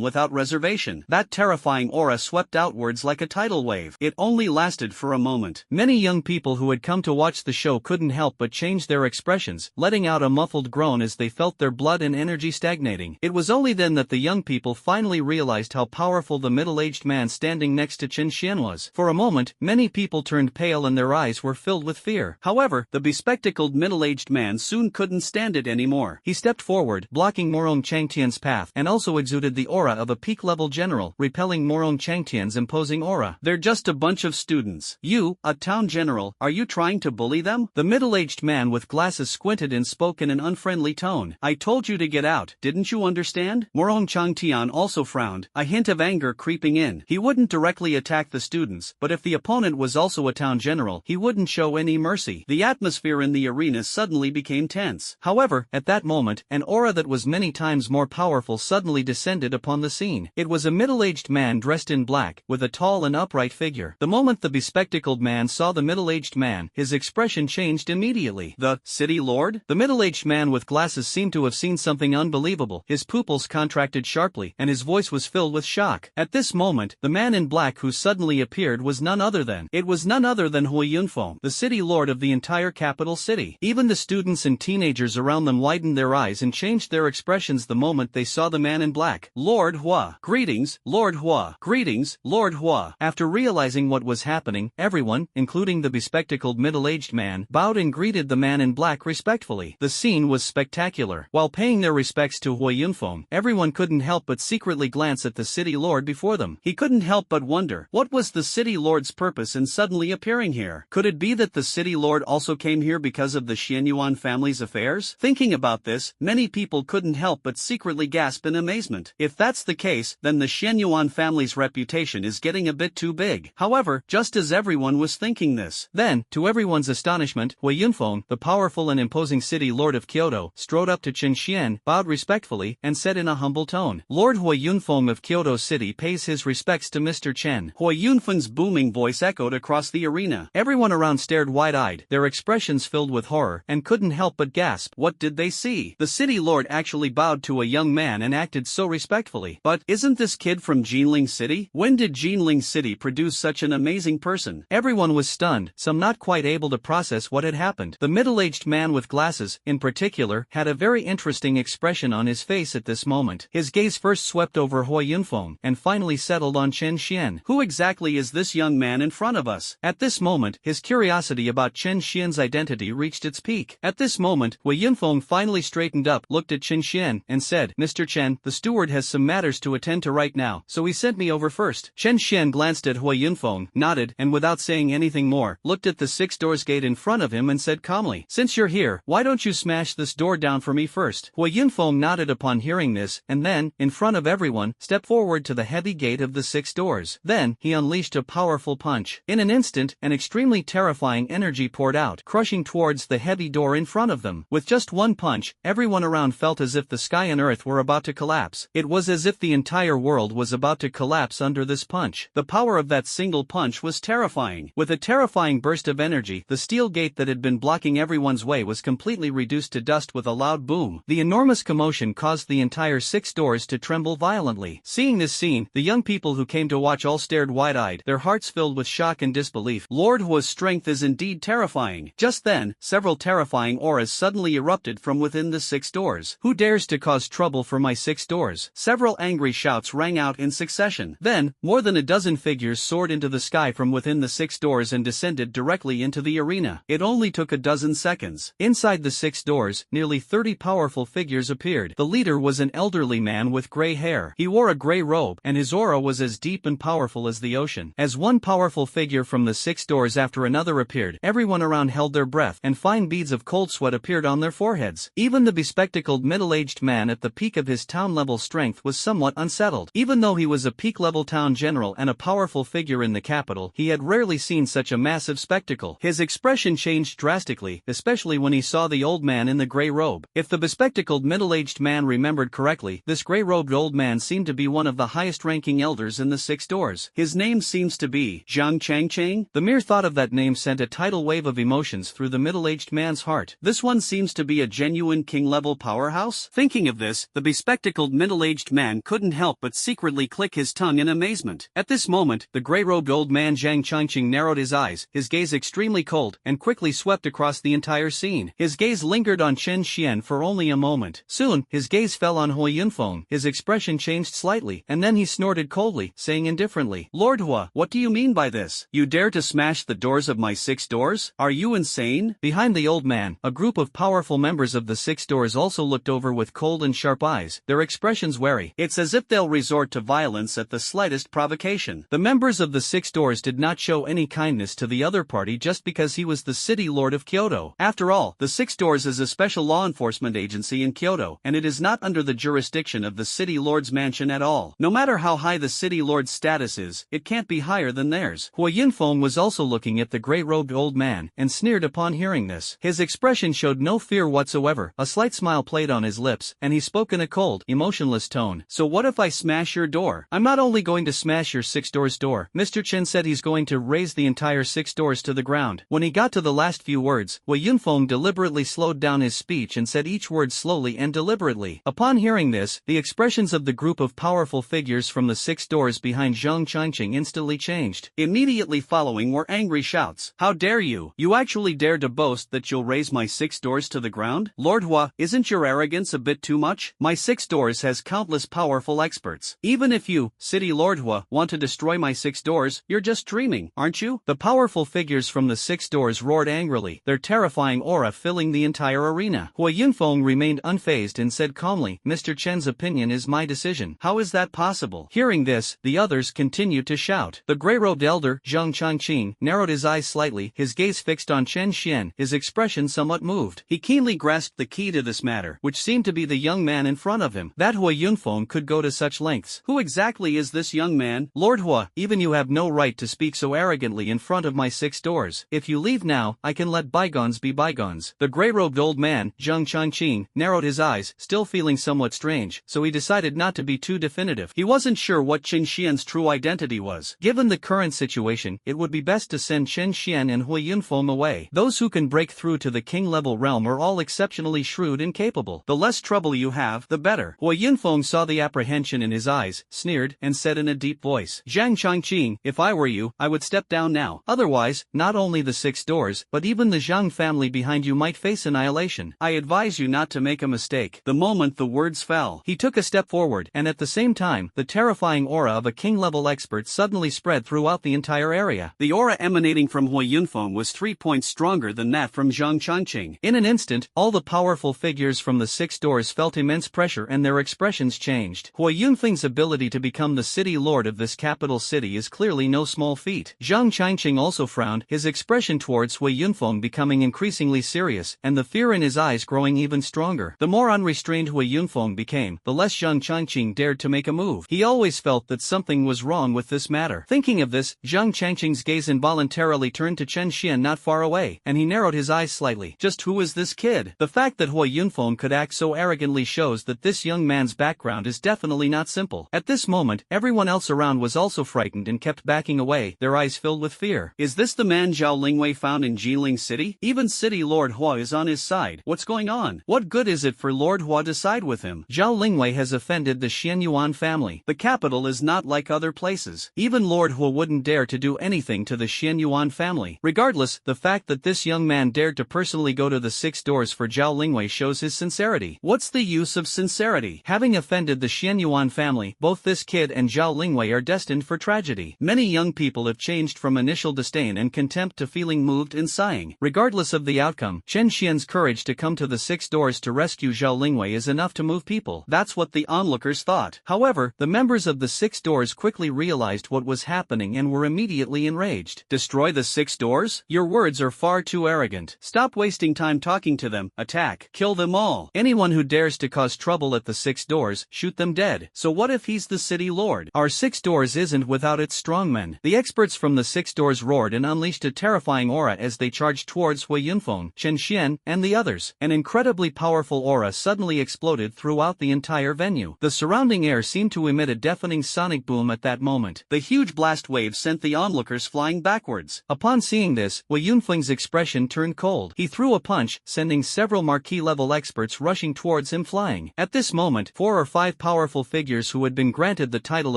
without reservation. That terrifying aura swept outwards like a tidal wave. It only lasted for a moment. Many young people who had come to watch the show couldn't help but change their expressions, letting out a muffled groan as they felt their blood and energy stagnating. It was only then that the young people finally realized how powerful the middle-aged man standing next to Chen Xian was. For a moment, many people turned pale and their eyes were filled with fear. However, the bespectacled middle-aged man soon couldn't stand it anymore. He stepped forward, blocking Morong Changtian's path, and also exuded the aura of a peak-level general, repelling Morong Changtian's imposing aura. "They're just a bunch of students. You, a town general, are you trying to bully them?" The middle-aged man with glasses squinted and spoke in an unfriendly tone. "I told you to get out, didn't you understand?" Morong Changtian also frowned, a hint of anger creeping in. He wouldn't directly attack the students, but if the opponent was also a town general, he wouldn't show any mercy. The atmosphere in the arena suddenly became tense. However, at that moment, an aura that was many times more powerful suddenly descended upon the scene. It was a middle-aged man dressed in black, with a tall and upright figure. The moment the bespectacled man saw the middle-aged man, his expression changed immediately. The city lord? The middle-aged man with glasses seemed to have seen something unbelievable. His pupils contracted sharply, and his voice was filled with shock. At this moment, the man in black who suddenly appeared was none other than Hui Yunfeng, the city lord of the entire capital city. Even the students and teenagers around them widened their eyes and changed their expressions the moment they saw the man in black. Lord Hua. Greetings, Lord Hua. Greetings, Lord Hua. After realizing what was happening, everyone, including the bespectacled middle-aged man, bowed and greeted the man in black respectfully. The scene was spectacular. While paying their respects to Hui Yunfeng, everyone couldn't help but secretly glance at the city lord before them. He couldn't help but wonder, what was the city lord's purpose in suddenly appearing here? Could it be that the city lord also came here because of the Xianyuan family's affairs? Thinking about this, many people couldn't help but secretly gasp in amazement. If that's the case, then the Xianyuan family's reputation is getting a bit too big. However, just as everyone was thinking this, then, to everyone's astonishment, Hui Yunfeng, the powerful and imposing city lord of Kyoto, strode up to Chen Xian, bowed respectfully, and said in a humble tone, "Lord Hui Yunfeng of Kyoto City pays his respects to Mr. Chen." Hui Yunfeng's booming voice echoed across the arena. Everyone around stared wide-eyed, their expressions filled with horror, and couldn't help but gasp. What did they see? The city lord actually bowed to a young man and acted so respectfully. But isn't this kid from Jinling City? When did Jinling City produce such an amazing person? Everyone was stunned, some not quite able to process what had happened. The middle-aged man with glasses, in particular, had a very interesting expression on his face at this moment. His gaze first swept over Hui Yunfeng, and finally settled on Chen Xian. Who exactly is this young man in front of us? At this moment, his curiosity about Chen Xian's identity reached its peak. At this moment, Hui Yunfeng finally straightened up, looked at Chen Xian, and said, "Mr. Chen, the steward has some matters to attend to right now, so he sent me over first." Chen Xian glanced at Hui Yunfeng, nodded, and without saying anything more, looked at the 6 doors gate in front of him and said calmly, "Since you're here, why don't you smash this door down for me first?" Hui Yunfeng nodded upon hearing this, and then, in front of everyone, stepped forward to the heavy gate of the 6 doors. Then, he unleashed a powerful punch. In an instant, an extremely terrifying energy poured out, crushing towards the heavy door in front of them. With just one punch, everyone around felt as if the sky and earth were about to collapse. It was as if the entire world was about to collapse under this punch. The power of that single punch was terrifying. With a terrifying burst of energy, the steel gate that had been blocking everyone's way was completely reduced to dust with a loud boom. The enormous commotion caused the entire 6 doors to tremble violently. Seeing this scene, the young people who came to watch all stared wide-eyed, their hearts filled with shock and disbelief. Lord Hua's strength is indeed terrifying. Just then, several terrifying auras suddenly erupted from within the 6 doors. "Who dares to cause trouble for my 6 doors?" Several angry shouts rang out in succession. Then, more than a dozen figures soared into the sky from within the 6 doors and descended directly into the arena. It only took a dozen seconds. Inside the 6 doors, nearly 30 powerful figures appeared. The leader was an elderly man with gray hair. He wore a gray robe, and his aura was as deep and powerful as the ocean. As one powerful figure from the 6 doors after another appeared, everyone around held their breath, and fine beads of cold sweat appeared on their foreheads. Even the bespectacled middle-aged man at the peak of his town-level strength was somewhat unsettled. Even though he was a peak-level town general and a powerful figure in the capital, he had rarely seen such a massive spectacle. His expression changed drastically, especially when he saw the old man in the gray robe. If the bespectacled middle-aged man remembered correctly, this gray-robed old man seemed to be one of the highest-ranking elders in the 6 doors. His name seems to be Zhang Changcheng. The mere thought of that name sent a tidal wave of emotions through the middle-aged man's heart. This one seems to be a genuine king-level powerhouse. Thinking of this, the bespectacled middle-aged man couldn't help but secretly click his tongue in amazement. At this moment, the gray-robed old man Zhang Changcheng narrowed his eyes, his gaze extremely cold, and quickly swept across the entire scene. His gaze lingered on Chen Xian for only a moment. Soon, his gaze fell on Hui Yunfeng. His expression changed slightly, and then he snorted coldly, saying indifferently, "Lord Hua, what do you mean by this? You dare to smash the doors of my 6 doors? Are you insane?" Behind the old man, a group of powerful members of the 6 doors also looked over with cold and sharp eyes, their expressions wary. It's as if they'll resort to violence at the slightest provocation. The members of the 6 doors did not show any kindness to the other party just because he was the city lord of Kyoto. After all, the 6 doors is a special law enforcement agency in Kyoto, and it is not under the jurisdiction of the city lord's mansion at all. No matter how high the city lord's status is, it can't be higher than theirs. Hui Yunfeng was also looking at the gray-robed old man, and sneered upon hearing this. His expression showed no fear whatsoever, a slight smile played on his lips, and he spoke in a cold, emotionless tone. "So what if I smash your door?" "I'm not only going to smash your 6 doors door. Mr. Chen said he's going to raise the entire 6 doors to the ground." When he got to the last few words, Hui Yunfeng deliberately slowed down his speech and said each word slowly and deliberately. Upon hearing this, the expressions of the group of powerful figures from the 6 doors behind Zhang Changqing instantly changed. Immediately following were angry shouts. How dare you? You actually dare to boast that you'll raise my 6 doors to the ground? Lord Hua, isn't your arrogance a bit too much? My 6 doors has countless powerful experts. Even if you, City Lord Hua, want to destroy my 6 doors, you're just dreaming, aren't you? The powerful figures from the 6 doors roared angrily, their terrifying aura filling the entire arena. Hua Yunfeng remained unfazed and said calmly, Mr. Chen's opinion is my decision. How is that possible? Hearing this, the others continued to shout. The gray-robed elder, Zhang Changqing, narrowed his eyes slightly, his gaze fixed on Chen Xian, his expression somewhat moved. He keenly grasped the key to this matter, which seemed to be the young man in front of him. That Hua Yunfeng could go to such lengths. Who exactly is this young man? Lord Hua, even you have no right to speak so arrogantly in front of my 6 doors. If you leave now, I can let bygones be bygones. The gray-robed old man, Zhang Changqing, narrowed his eyes, still feeling somewhat strange, so he decided not to be too definitive. He wasn't sure what Chen Xian's true identity was. Given the current situation, it would be best to send Chen Xian and Hua Yunfeng away. Those who can break through to the king-level realm are all exceptionally shrewd and capable. The less trouble you have, the better. Hua Yunfeng saw the apprehension in his eyes, sneered, and said in a deep voice, Zhang Changqing, if I were you, I would step down now. Otherwise, not only the 6 doors, but even the Zhang family behind you might face annihilation. I advise you not to make a mistake. The moment the words fell, he took a step forward, and at the same time, the terrifying aura of a king-level expert suddenly spread throughout the entire area. The aura emanating from Hua Yunfeng was 3 points stronger than that from Zhang Changqing. In an instant, all the powerful figures from the 6 doors felt immense pressure and their expressions changed. Hua Yunfeng's ability to become the city lord of this capital city is clearly no small feat. Zhang Changqing also frowned, his expression towards Hua Yunfeng becoming increasingly serious, and the fear in his eyes growing even stronger. The more unrestrained Hua Yunfeng became, the less Zhang Changqing dared to make a move. He always felt that something was wrong with this matter. Thinking of this, Zhang Changqing's gaze involuntarily turned to Chen Xian not far away, and he narrowed his eyes slightly. Just who is this kid? The fact that Hua Yunfeng could act so arrogantly shows that this young man's background is definitely not simple. At this moment, everyone else around was also frightened and kept backing away, their eyes filled with fear. Is this the man Zhao Lingwei found in Jiling City? Even City Lord Hua is on his side. What's going on? What good is it for Lord Hua to side with him? Zhao Lingwei has offended the Xianyuan family. The capital is not like other places. Even Lord Hua wouldn't dare to do anything to the Xianyuan family. Regardless, the fact that this young man dared to personally go to the 6 doors for Zhao Lingwei shows his sincerity. What's the use of sincerity? Having offended the Xianyuan family, both this kid and Zhao Lingwei are destined for tragedy. Many young people have changed from initial disdain and contempt to feeling moved and sighing. Regardless of the outcome, Chen Xian's courage to come to the 6 doors to rescue Zhao Lingwei is enough to move people. That's what the onlookers thought. However, the members of the 6 doors quickly realized what was happening and were immediately enraged. Destroy the 6 doors? Your words are far too arrogant. Stop wasting time talking to them. Attack. Kill them all. Anyone who dares to cause trouble at the 6 doors, shoot them dead. So what if he's the city lord? Our 6 doors isn't without its strongmen. The experts from the 6 doors roared and unleashed a terrifying aura as they charged towards Hua Yunfeng, Chen Xian, and the others. An incredibly powerful aura suddenly exploded throughout the entire venue. The surrounding air seemed to emit a deafening sonic boom at that moment. The huge blast wave sent the onlookers flying backwards. Upon seeing this, Hua Yunfeng's expression turned cold. He threw a punch, sending several marquee-level experts rushing towards him flying. At this moment, 4 or 5 powerful figures who had been granted the title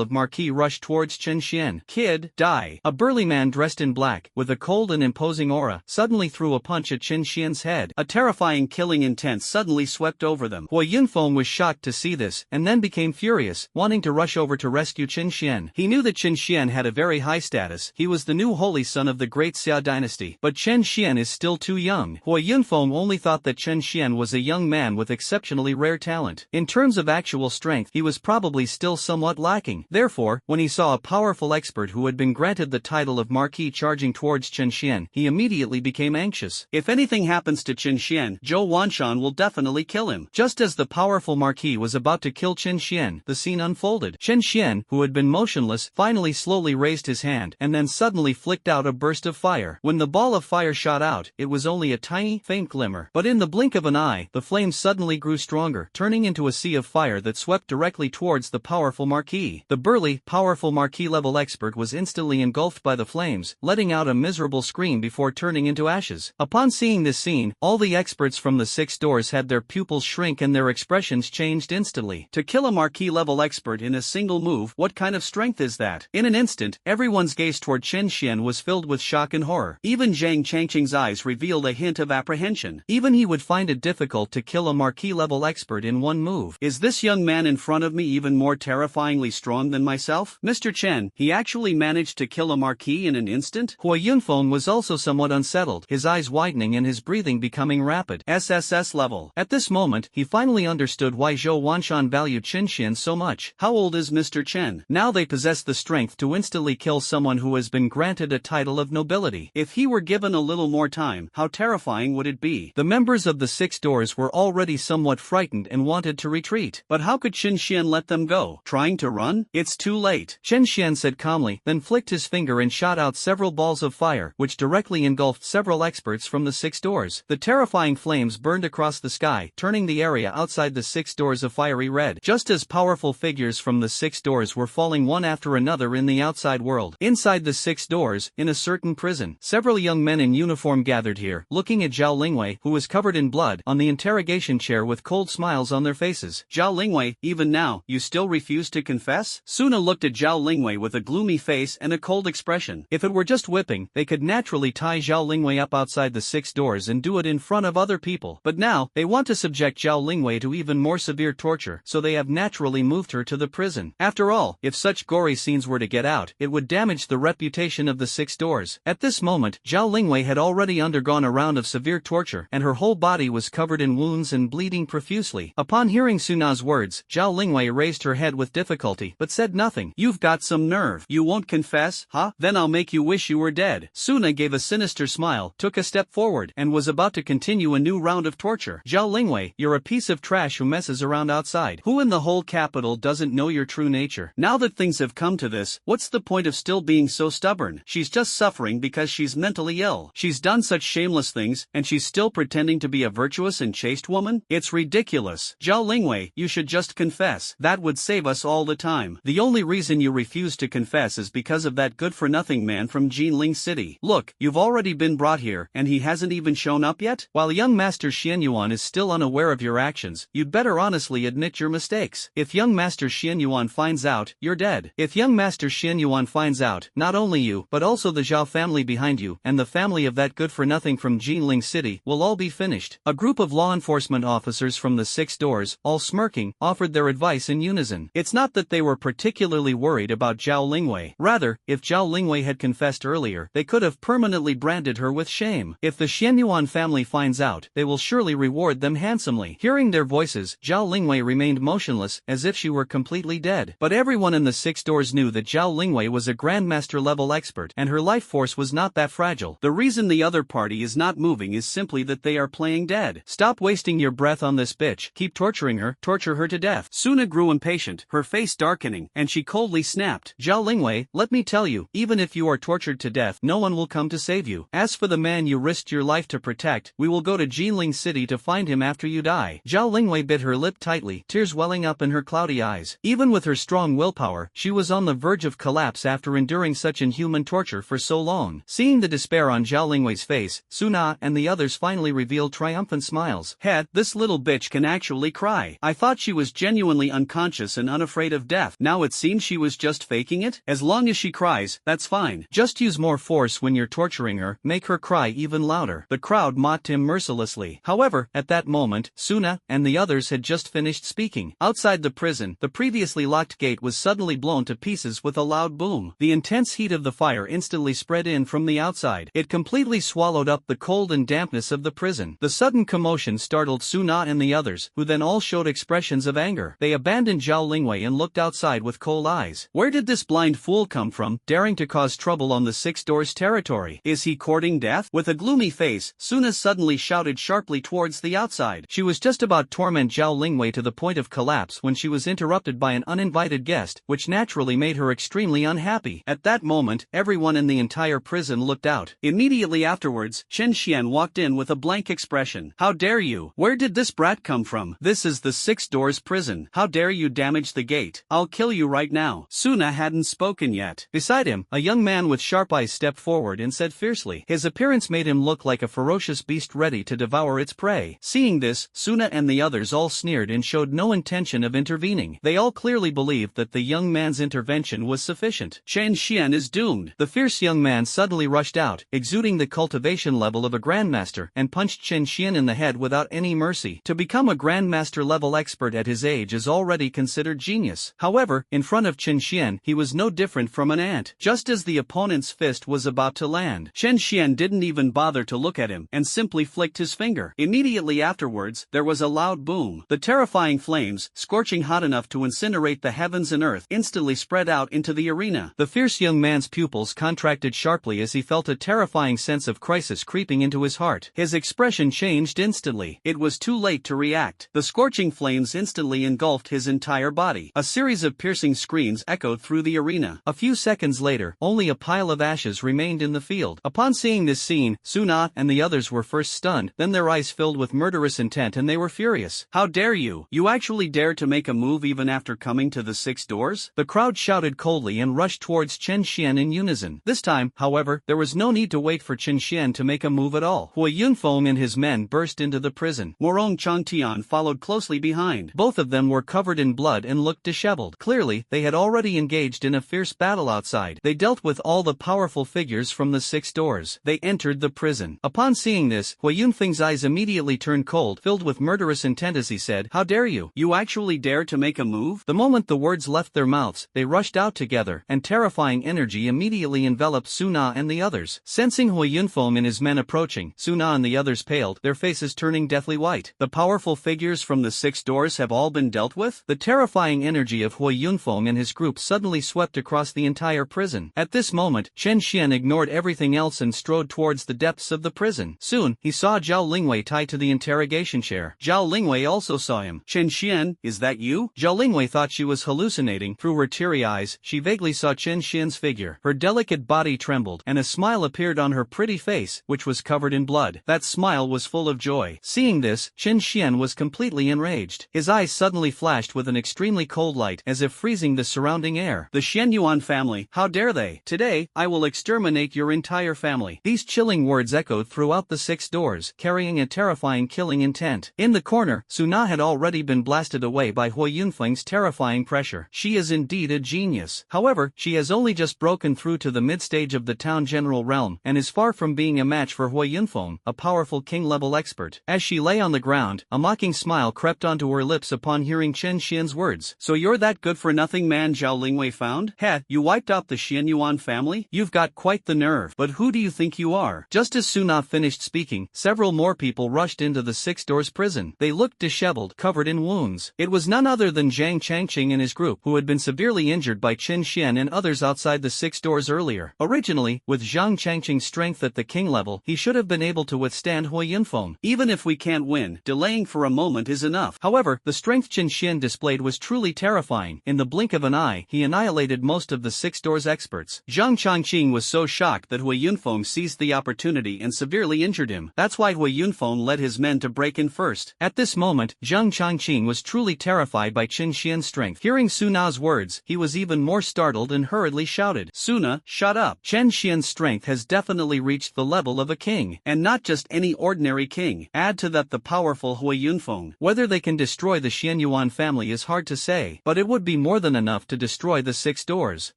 of marquee rushed towards Chen Xian. Kid, die. A burly man dressed in black, with a cold and imposing aura, suddenly threw a punch at Chen Xian's head. A terrifying killing intent suddenly swept over them. Hua Yunfeng was shocked to see this, and then became furious, wanting to rush over to rescue Chen Xian. He knew that Chen Xian had a very high status. He was the new holy son of the great Xia dynasty. But Chen Xian is still too young. Hua Yunfeng only thought that Chen Xian was a young man with exceptionally rare talent. In terms of actual strength, he was probably still somewhat lacking. Therefore, when he saw a powerful expert who had been granted the title of marquis charging towards Chen Xian, he immediately became anxious. If anything happens to Chen Xian, Zhou Wanshan will definitely kill him. Just as the powerful marquis was about to kill Chen Xian, the scene unfolded. Chen Xian, who had been motionless, finally slowly raised his hand and then suddenly flicked out a burst of fire. When the ball of fire shot out, it was only a tiny, faint glimmer. But in the blink of an eye, the flame suddenly grew stronger, turning into a sea of fire that swept directly towards the powerful marquis. The burly, powerful marquis-level expert was instantly engulfed by the flames, letting out a miserable scream before turning into ashes. Upon seeing this scene, all the experts from the 6 doors had their pupils shrink and their expressions changed instantly. To kill a marquee-level expert in a single move, what kind of strength is that? In an instant, everyone's gaze toward Chen Xian was filled with shock and horror. Even Zhang Changqing's eyes revealed a hint of apprehension. Even he would find it difficult to kill a marquee-level expert in one move. Is this young man in front of me even more terrifyingly strong than myself? Mr. Chen, he actually managed to kill a marquee in an instant? Hua Yunfeng was also somewhat unsettled, his eyes widening and his breathing becoming rapid. SSS level. At this moment, he finally understood why Zhou Wanshan valued Chen Xian so much. How old is Mr. Chen? Now they possess the strength to instantly kill someone who has been granted a title of nobility. If he were given a little more time, how terrifying would it be? The members of the 6 doors were already somewhat frightened and wanted to retreat. But how could Chen Xian let them go? Trying to run? It's too late. Chen Xian said calmly, then flicked his finger and shot out several balls of fire, which directly engulfed several experts from the 6 doors. The terrifying flames burned across the sky, turning the area outside the 6 doors a fiery red. Just as powerful figures from the 6 doors were falling one after another in the outside world. Inside the 6 doors, in a certain prison, several young men in uniform gathered here, looking at Zhao Lingwei, who was covered in blood, on the interrogation chair with cold smiles on their faces. Zhao Lingwei, even now, you still refuse to confess? Suna looked at Zhao Lingwei with a gloomy face and a cold expression. If it were just whipping, they could naturally tie Zhao Lingwei up outside the 6 doors and do it in front of other people. But now, they want to subject Zhao Lingwei to even more severe torture, so they have naturally moved her to the prison. After all, if such gory scenes were to get out, it would damage the reputation of the 6 doors. At this moment, Zhao Lingwei had already undergone a round of severe torture, and her whole body was covered in wounds and bleeding profusely. Upon hearing Suna's words, Zhao Lingwei raised her head with difficulty, but said nothing. You've got some nerve. You won't confess, huh? Then I'll make you wish you were dead. Suna gave a sinister smile, took a step forward, and was about to continue a new round of torture. Zhao Lingwei, you're a piece of trash who messes around outside. Who in the whole capital doesn't know your true nature? Now that things have come to this, what's the point of still being so stubborn? She's just suffering because she's mentally ill. She's done such shameless things, and she's still pretending to be a virtuous and chaste woman? It's ridiculous. Zhao Lingwei, you should just confess. That would save us all the time. The only reason you refuse to confess is because of that good-for-nothing man from Jinling City. Look, you've already been brought here, and he hasn't even shown up yet? While young Master Xianyuan is still unaware of your actions, you'd better honestly admit your mistakes. If young Master Xianyuan finds out, you're dead. If young Master Xianyuan finds out, not only you, but also the Zhao family behind you, and the family of that good-for-nothing from Jinling City, will all be finished. A group of law enforcement officers from the 6 doors, all smirking, offered their advice in unison. It's not that they were particularly worried about Zhao Lingwei. Rather, if Zhao Lingwei had confessed earlier, they could have permanently branded her with shame. If the Xianyuan family finds out, they will surely reward them handsomely. Hearing their voices, Zhao Lingwei remained motionless, as if she were completely dead. But everyone in the 6 doors knew that Zhao Lingwei was a Grandmaster-level expert, and her life force was not that fragile. The reason the other party is not moving is simply that they are playing dead. Stop wasting your breath on this bitch. Keep torturing her, torture her to death. Suna grew impatient, her face darkening, and she coldly snapped. Zhao Lingwei, let me tell you, even if you are tortured to death, no one will come to save you. As for the man you risked your life to protect, we will go to Jinling City to find him after you die. Zhao Lingwei bit her lip tightly, tears welling up in her cloudy eyes. Even with her strong willpower, she was on the verge of collapse after enduring such inhuman torture for so long. Seeing the despair on Zhao Lingwei's face, Suna and the others finally revealed triumphant smiles. Head, this little bitch can actually cry. I thought she was genuinely unconscious and unafraid of death. Now it seems she was just faking it? As long as she cries, that's fine. Just use more force when you're torturing her, make her cry even louder. The crowd mocked him mercilessly. However, at that moment, Suna and the others had just finished speaking. Outside the prison, the previously locked gate was suddenly blown to pieces with a loud boom. The intense heat of the fire instantly spread in from the outside. It completely swallowed up the cold and dampness of the prison. The sudden commotion startled Suna and the others, who then all showed expressions of anger. They abandoned Zhao Lingwei and looked outside with cold eyes. Where did this blind fool come from, daring to cause trouble on the 6 doors territory? Is he courting death? With a gloomy face, Suna suddenly shouted sharply towards the outside. She was just about to torment Zhao Lingwei to the point of collapse when she was interrupted by an uninvited guest, which naturally made her extremely unhappy. At that moment, everyone in the entire prison looked out. Immediately afterwards, Chen Xian walked in with a blank expression. How dare you? Where did this brat come from? This is the 6 doors prison. How dare you damage the gate? I'll kill you right now. Suna hadn't spoken yet. Beside him, a young man with sharp eyes stepped forward and said fiercely. His appearance made him look like a ferocious beast ready to devour its prey. Seeing this, Suna and the others all sneered and showed no intention of intervening. They all clearly believed that the young man's intervention was sufficient. Chen Xian is doomed. The fierce young man suddenly rushed out, exuding the cultivation level of a grandmaster, and punched Chen Xian in the head without any mercy. To become a grandmaster level expert at his age is already considered genius. However, in front of Chen Xian, he was no different from an ant. Just as the opponent's fist was about to land, Chen Xian didn't even bother to look at him and simply flicked his finger. Immediately afterwards, there was a loud boom. The terrifying flames, scorching hot enough to incinerate the heavens and earth, instantly spread out into the arena. The fierce young man's pupils contracted sharply as he felt a terrifying sense of crisis creeping into his heart. His expression changed instantly. It was too late to react. The scorching flames instantly engulfed his entire body. A series of piercing screams echoed through the arena. A few seconds later, only a pile of ashes remained in the field. Upon seeing this scene, Suna and the others were first stunned, then their eyes filled with murderous intent and they were furious. How dare you? You actually dare to make a move even after coming to the 6 doors? The crowd shouted coldly and rushed towards Chen Xian in unison. This time, however, there was no need to wait for Chen Xian to make a move at all. Hui Yunfeng and his men burst into the prison. Morong Changtian followed closely behind. Both of them were covered in blood and looked disheveled. Clearly, they had already engaged in a fierce battle outside. They dealt with all the powerful figures from the 6 doors. They entered the prison. Upon seeing this, Hui Yunfeng's eyes immediately turned cold, filled with murderous intent as he said, "How dare you? You actually dare to make a move?" The moment the words left their mouths, they rushed out together, and terrifying energy immediately enveloped Suna and the others. Sensing Hui Yunfeng and his men approaching, Suna and the others paled, their faces turning deathly white. The powerful figures from the 6 doors have all been dealt with? The terrifying energy of Hui Yunfeng and his group suddenly swept across the entire prison. At this moment, Chen Xian ignored everything else and strode towards the depths of the prison. Soon, he saw Zhao Lingwei tied to the interrogation chair. Zhao Lingwei also saw him. Chen Xian, is that you? Zhao Lingwei thought she was hallucinating. Through her teary eyes, she vaguely saw Chen Xian's figure. Her delicate body trembled, and a smile appeared on her pretty face, which was covered in blood. That smile was full of joy. Seeing this, Chen Xian was completely enraged. His eyes suddenly flashed with an extremely cold light, as if freezing the surrounding air. The Xianyuan family, how dare they? Today, I will exterminate your entire family. These chilling words echoed throughout the 6 doors, carrying a terrifying killing intent. In the corner, Suna had already been blasted away by Hui Yunfeng's terrifying pressure. She is indeed a genius. However, she has only just broken through to the mid-stage of the town general realm, and is far from being a match for Hui Yunfeng, a powerful king-level expert. As she lay on the ground, a mocking smile crept onto her lips upon hearing Chen Xian's words. So you're that good-for-nothing man Zhao Lingwei found? Heh, you wiped out the Xianyuan family? You've got quite the nerve. But who do you think you are? Just as Suna finished speaking, several more people rushed into the 6 doors prison. They looked disheveled, covered in wounds. It was none other than Zhang Changqing and his group, who had been severely injured by Chen Xian and others outside the 6 doors earlier. Originally, with Zhang Changqing's strength at the king level, he should have been able to withstand Hui Yunfeng. Even if we can't win, delaying for a moment is enough. However, the strength Chen Xian displayed was truly terrifying. In the blink of an eye, he annihilated most of the 6 doors experts. Zhang Changqing was so shocked that Hui Yunfeng seized the opportunity and severely injured him. That's why Hui Yunfeng led his men to break in first. At this moment, Zhang Changqing was truly terrified by Chen Xian's strength. Hearing Suna's words, he was even more startled and hurriedly shouted, "Suna, shut up. Chen Xian's strength has definitely reached the level of a king. And not just any ordinary king. Add to that the powerful Hui Yunfeng. Whether they can destroy the Xianyuan family is hard to say, but it would be more than enough to destroy the 6 doors.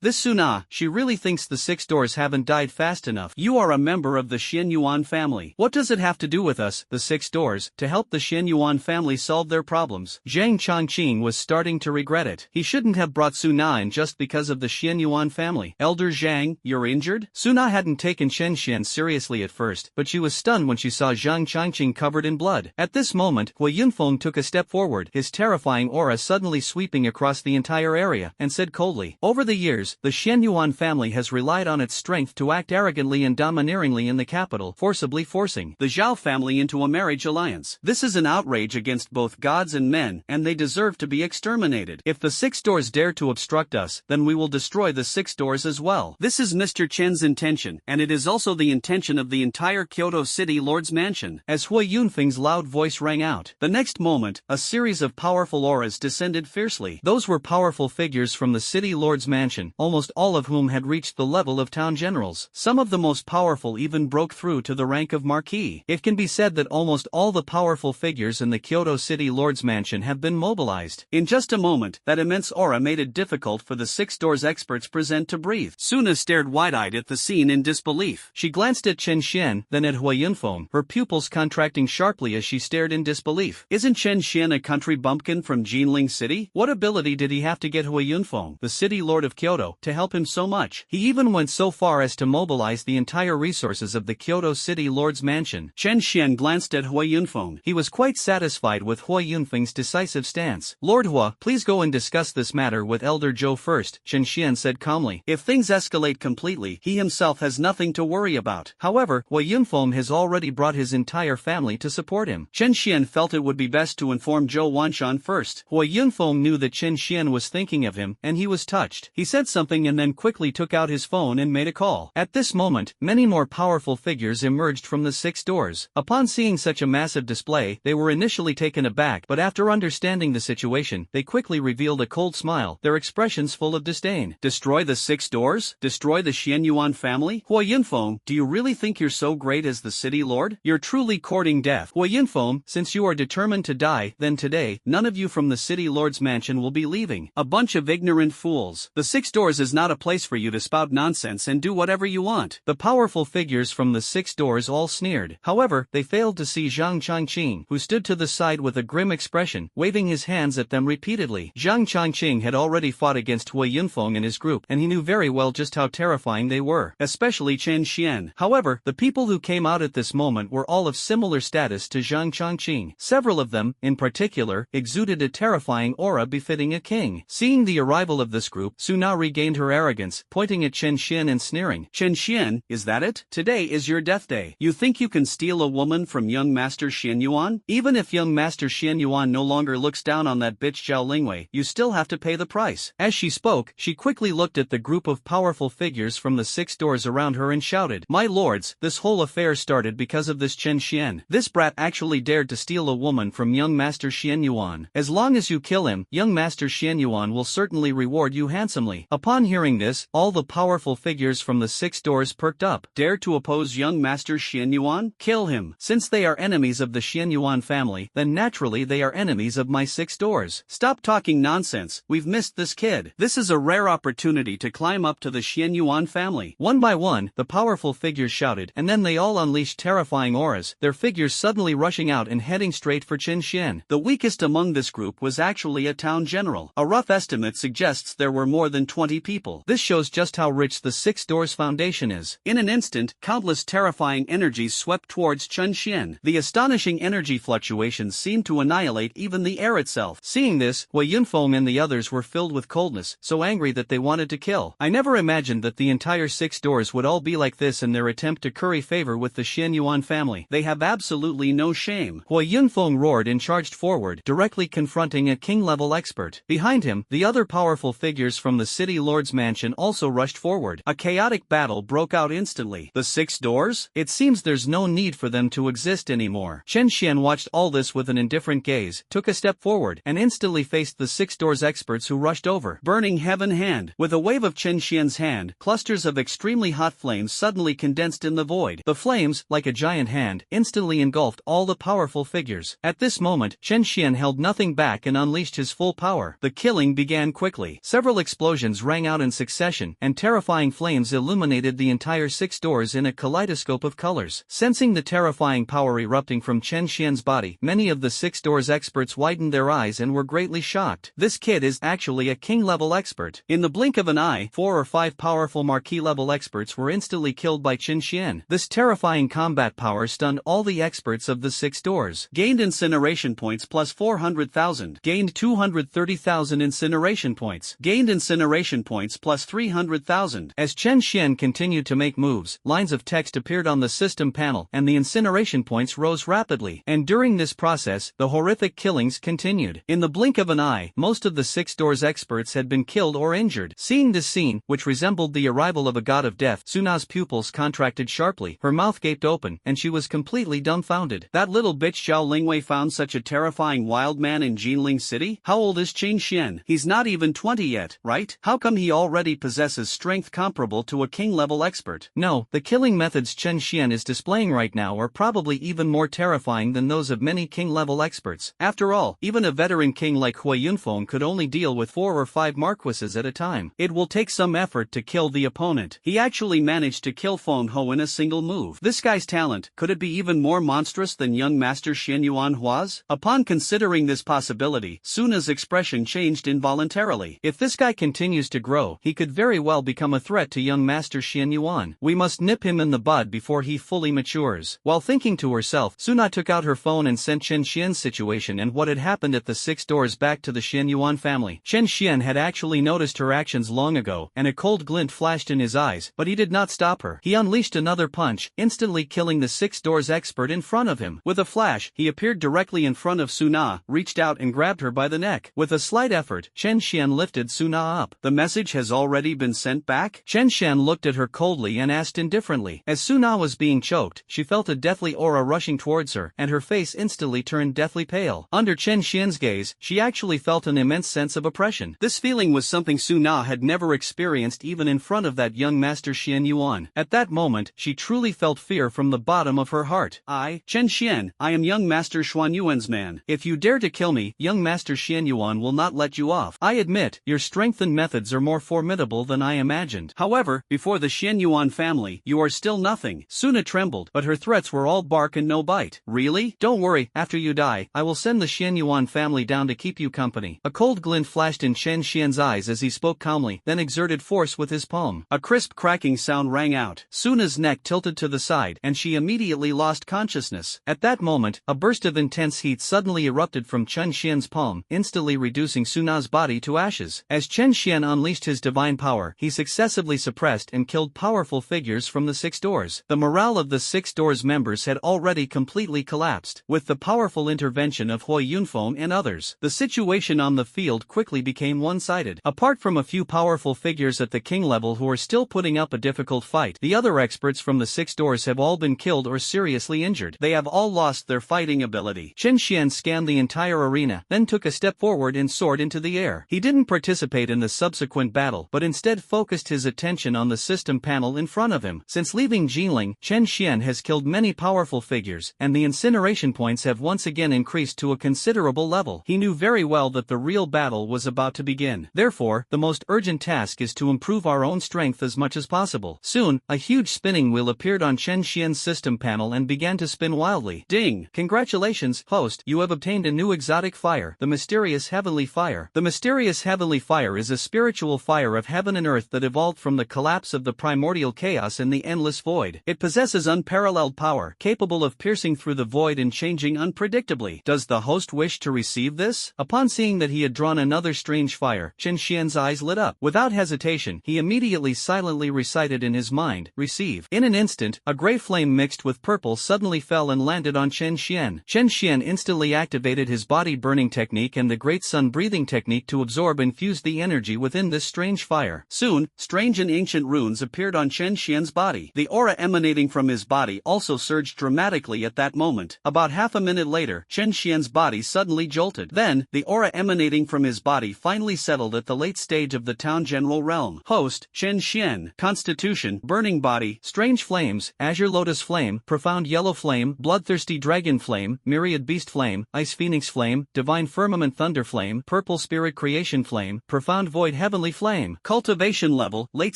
This Suna, she really thinks the 6 doors haven't died fast enough. You are a member of the Xianyuan family. What does it have to do with us, the 6 doors, to help the Xianyuan family solve their problems?" Zhang Changqing was starting to regret it. He shouldn't have brought Suna in just because of the Xianyuan family. "Elder Zhang, you're injured?" Suna hadn't taken Chen Xian seriously at first, but she was stunned when she saw Zhang Changqing covered in blood. At this moment, Hui Yunfeng took a step forward, his terrifying aura suddenly sweeping across the entire area, and said coldly, "Over the years, the Xianyuan family has relied on its strength to act arrogantly and domineeringly in the capital, forcibly forcing the Zhao family into a marriage alliance. This is an outrage against both gods and men, and they deserve to be exterminated. If the 6 doors dare to obstruct us, then we will destroy the 6 doors as well." This is Mr. Chen's intention, and it is also the intention of the entire Kyoto City Lord's Mansion. As Hui Yunfeng's loud voice rang out, the next moment, a series of powerful auras descended fiercely. Those were powerful figures from the City Lord's Mansion, almost all of whom had reached the level of town generals. Some of the most powerful even broke through to the the rank of Marquis. It can be said that almost all the powerful figures in the Kyoto City Lord's Mansion have been mobilized. In just a moment, that immense aura made it difficult for the six doors experts present to breathe. Suna stared wide-eyed at the scene in disbelief. She glanced at Chen Xian, then at Hui Yunfeng, her pupils contracting sharply as she stared in disbelief. Isn't Chen Xian a country bumpkin from Jinling City? What ability did he have to get Hui Yunfeng, the city lord of Kyoto, to help him so much? He even went so far as to mobilize the entire resources of the Kyoto City Lord's Mansion. Chen Xian glanced at Hui Yunfeng. He was quite satisfied with Hui Yunfeng's decisive stance. Lord Hua, please go and discuss this matter with Elder Zhou first, Chen Xian said calmly. If things escalate completely, he himself has nothing to worry about. However, Hui Yunfeng has already brought his entire family to support him. Chen Xian felt it would be best to inform Zhou Wanshan first. Hui Yunfeng knew that Chen Xian was thinking of him, and he was touched. He said something and then quickly took out his phone and made a call. At this moment, many more powerful figures emerged from the six doors. Upon seeing such a massive display, they were initially taken aback, but after understanding the situation, they quickly revealed a cold smile, their expressions full of disdain. Destroy the six doors? Destroy the Xianyuan family? Hui Yunfeng, do you really think you're so great as the city lord? You're truly courting death. Hui Yunfeng, since you are determined to die, then today, none of you from the city lord's mansion will be leaving. A bunch of ignorant fools. The six doors is not a place for you to spout nonsense and do whatever you want. The powerful figures from the six doors all sneered. However, they failed to see Zhang Changqing, who stood to the side with a grim expression, waving his hands at them repeatedly. Zhang Changqing had already fought against Hui Yunfeng and his group, and he knew very well just how terrifying they were. Especially Chen Xian. However, the people who came out at this moment were all of similar status to Zhang Changqing. Several of them, in particular, exuded a terrifying aura befitting a king. Seeing the arrival of this group, Suna regained her arrogance, pointing at Chen Xian and sneering. Chen Xian, is that it? Today is your death day. You think you can steal a woman from young Master Xianyuan? Even if young Master Xianyuan no longer looks down on that bitch Zhao Lingwei, you still have to pay the price. As she spoke, she quickly looked at the group of powerful figures from the six doors around her and shouted, "My lords, this whole affair started because of this Chen Xian. This brat actually dared to steal a woman from young Master Xianyuan. As long as you kill him, young Master Xianyuan will certainly reward you handsomely." Upon hearing this, all the powerful figures from the six doors perked up. Dare to oppose young Master Xianyuan? Kill him. Since they are enemies of the Xianyuan family, then naturally they are enemies of my six doors. Stop talking nonsense, we've missed this kid. This is a rare opportunity to climb up to the Xianyuan family. One by one, the powerful figures shouted, and then they all unleashed terrifying auras, their figures suddenly rushing out and heading straight for Chen Xian. The weakest among this group was actually a town general. A rough estimate suggests there were more than 20 people. This shows just how rich the six doors foundation is. In an instant, countless terrifying energies swept towards Chen Xian. The astonishing energy fluctuations seemed to annihilate even the air itself. Seeing this, Hui Yunfeng and the others were filled with coldness, so angry that they wanted to kill. I never imagined that the entire six doors would all be like this in their attempt to curry favor with the Xianyuan family. They have absolutely no shame. Hui Yunfeng roared and charged forward, directly confronting a king-level expert. Behind him, the other powerful figures from the city lord's mansion also rushed forward. A chaotic battle broke out instantly. The six doors? It seems there's no need for them to exist anymore. Chen Xian watched all this with an indifferent gaze, took a step forward, and instantly faced the six doors experts who rushed over. Burning heaven hand. With a wave of Chen Xian's hand, clusters of extremely hot flames suddenly condensed in the void. The flames, like a giant hand, instantly engulfed all the powerful figures. At this moment, Chen Xian held nothing back and unleashed his full power. The killing began quickly. Several explosions rang out in succession, and terrifying flames illuminated the entire six doors in a kaleidoscope of colors. Sensing the terrifying power erupting from Chen Xian's body, many of the six doors experts widened their eyes and were greatly shocked. This kid is actually a king-level expert. In the blink of an eye, 4 or 5 powerful marquis-level experts were instantly killed by Chen Xian. This terrifying combat power stunned all the experts of the six doors. Gained incineration points plus 400,000. Gained 230,000 incineration points. Gained incineration points plus 300,000. As Chen Xian continued to make moves, lines of text appeared on the system panel, and the incineration points rose rapidly. And during this process, the horrific killings continued. In the blink of an eye, most of the six doors experts had been killed or injured. Seeing this scene, which resembled the arrival of a god of death, Suna's pupils contracted sharply, her mouth gaped open, and she was completely dumbfounded. That little bitch Zhao Lingwei found such a terrifying wild man in Jinling City? How old is Chen Xian? He's not even 20 yet, right? How come he already possesses strength comparable to a king-level expert? No, the killing methods Chen Xian is displaying right now are probably even more terrifying than those of many king-level experts. After all, even a veteran king like Hui Yunfeng could only deal with 4 or 5 marquises at a time. It will take some effort to kill the opponent. He actually managed to kill Feng Ho in a single move. This guy's talent, could it be even more monstrous than young Master Xian Yuanhua's? Upon considering this possibility, Suna's expression changed involuntarily. If this guy continues to grow, he could very well become a threat to young Master Xian Yuan. We must nip him in the bud before he fully matures. While thinking to herself, Suna took out her phone and sent Chen Xian's situation and what had happened at the 6 doors back to the Xian Yuan family. Chen Xian had actually noticed her actions long ago, and a cold glint flashed in his eyes, but he did not stop her. He unleashed another punch, instantly killing the 6 doors expert in front of him. With a flash, he appeared directly in front of Suna, reached out and grabbed her by the neck. With a slight effort, Chen Xian lifted Suna up. The message has already been sent back? Chen Xian looked at her coldly and asked indifferently. As Suna was being choked, she felt a deathly aura rushing towards her, and her face instantly turned deathly pale. Under Chen Xian's gaze, she actually felt an immense sense of oppression. This feeling was something Suna had never experienced even in front of that young Master Xian Yuan. At that moment, she truly felt fear from the bottom of her heart. Chen Xian, I am young Master Xuan Yuan's man. If you dare to kill me, young Master Xian Yuan will not let you off. I admit, your strength and methods are more formidable than I imagined. However, before the Xian Yuan family, you are still nothing. Suna trembled, but her threats were all bark and no bite. Really? Don't worry, after you die, I will send the Xian Yuan family down to keep you company. A cold glint flashed in Chen Xian's eyes as he spoke calmly, then exerted force with his palm. A crisp cracking sound rang out. Suna's neck tilted to the side, and she immediately lost consciousness. At that moment, a burst of intense heat suddenly erupted from Chen Xian's palm, instantly reducing Suna's body to ashes. As Chen Xian unleashed his divine power, he successively suppressed and killed powerful figures from the 6 doors. The morale of the 6 doors members had already completely collapsed. With the powerful intervention of Hui Yunfeng and others, the situation on the field quickly became one-sided. Apart from a few powerful figures at the king level who are still putting up a difficult fight, the other experts from the 6 doors have all been killed or seriously injured. They have all lost their fighting ability. Chen Xian scanned the entire arena, then took a step forward and soared into the air. He didn't participate in the subsequent battle, but instead focused his attention on the system panel in front of him. Since leaving Jinling, Chen Xian has killed many powerful figures, and the incineration points have once again increased to a considerable level. He knew very well that the real battle was about to begin. Therefore, the most urgent task is to improve our own strength as much as possible. Soon, a huge spinning wheel appeared on Chen Xian's system panel and began to spin wildly. Ding! Congratulations, host, you have obtained a new exotic fire, the mysterious heavenly fire. The mysterious heavenly fire is a spiritual fire of heaven and earth that evolved from the collapse of the primordial chaos in the endless void. It possesses unparalleled power, capable of piercing through the void and changing unpredictably. Does the host wish to receive this? Upon seeing that he had drawn another strange fire, Chen Xian's eyes lit up. Without hesitation, he immediately silently recited in his mind, receive. In an instant, a gray flame mixed with purple suddenly fell and landed on Chen Xian. Chen Xian instantly activated his body burning technique and the great sun breathing technique to absorb and fuse the energy within this strange fire. Soon, strange and ancient runes appeared on Chen Xian's body. The aura emanating from his body also surged dramatically at that moment. About half a minute later, Chen Xian's body suddenly jolted. Then, the aura emanating from his body finally settled at the late stage of the town general realm. Host, Chen Xian. Constitution, burning body, strange flames, azure lotus flame, profound yellow flame, bloodthirsty dragon flame, myriad beast flame, ice phoenix flame, divine firmament thunder flame, purple spirit creation flame, profound void heavenly flame. Cultivation level, late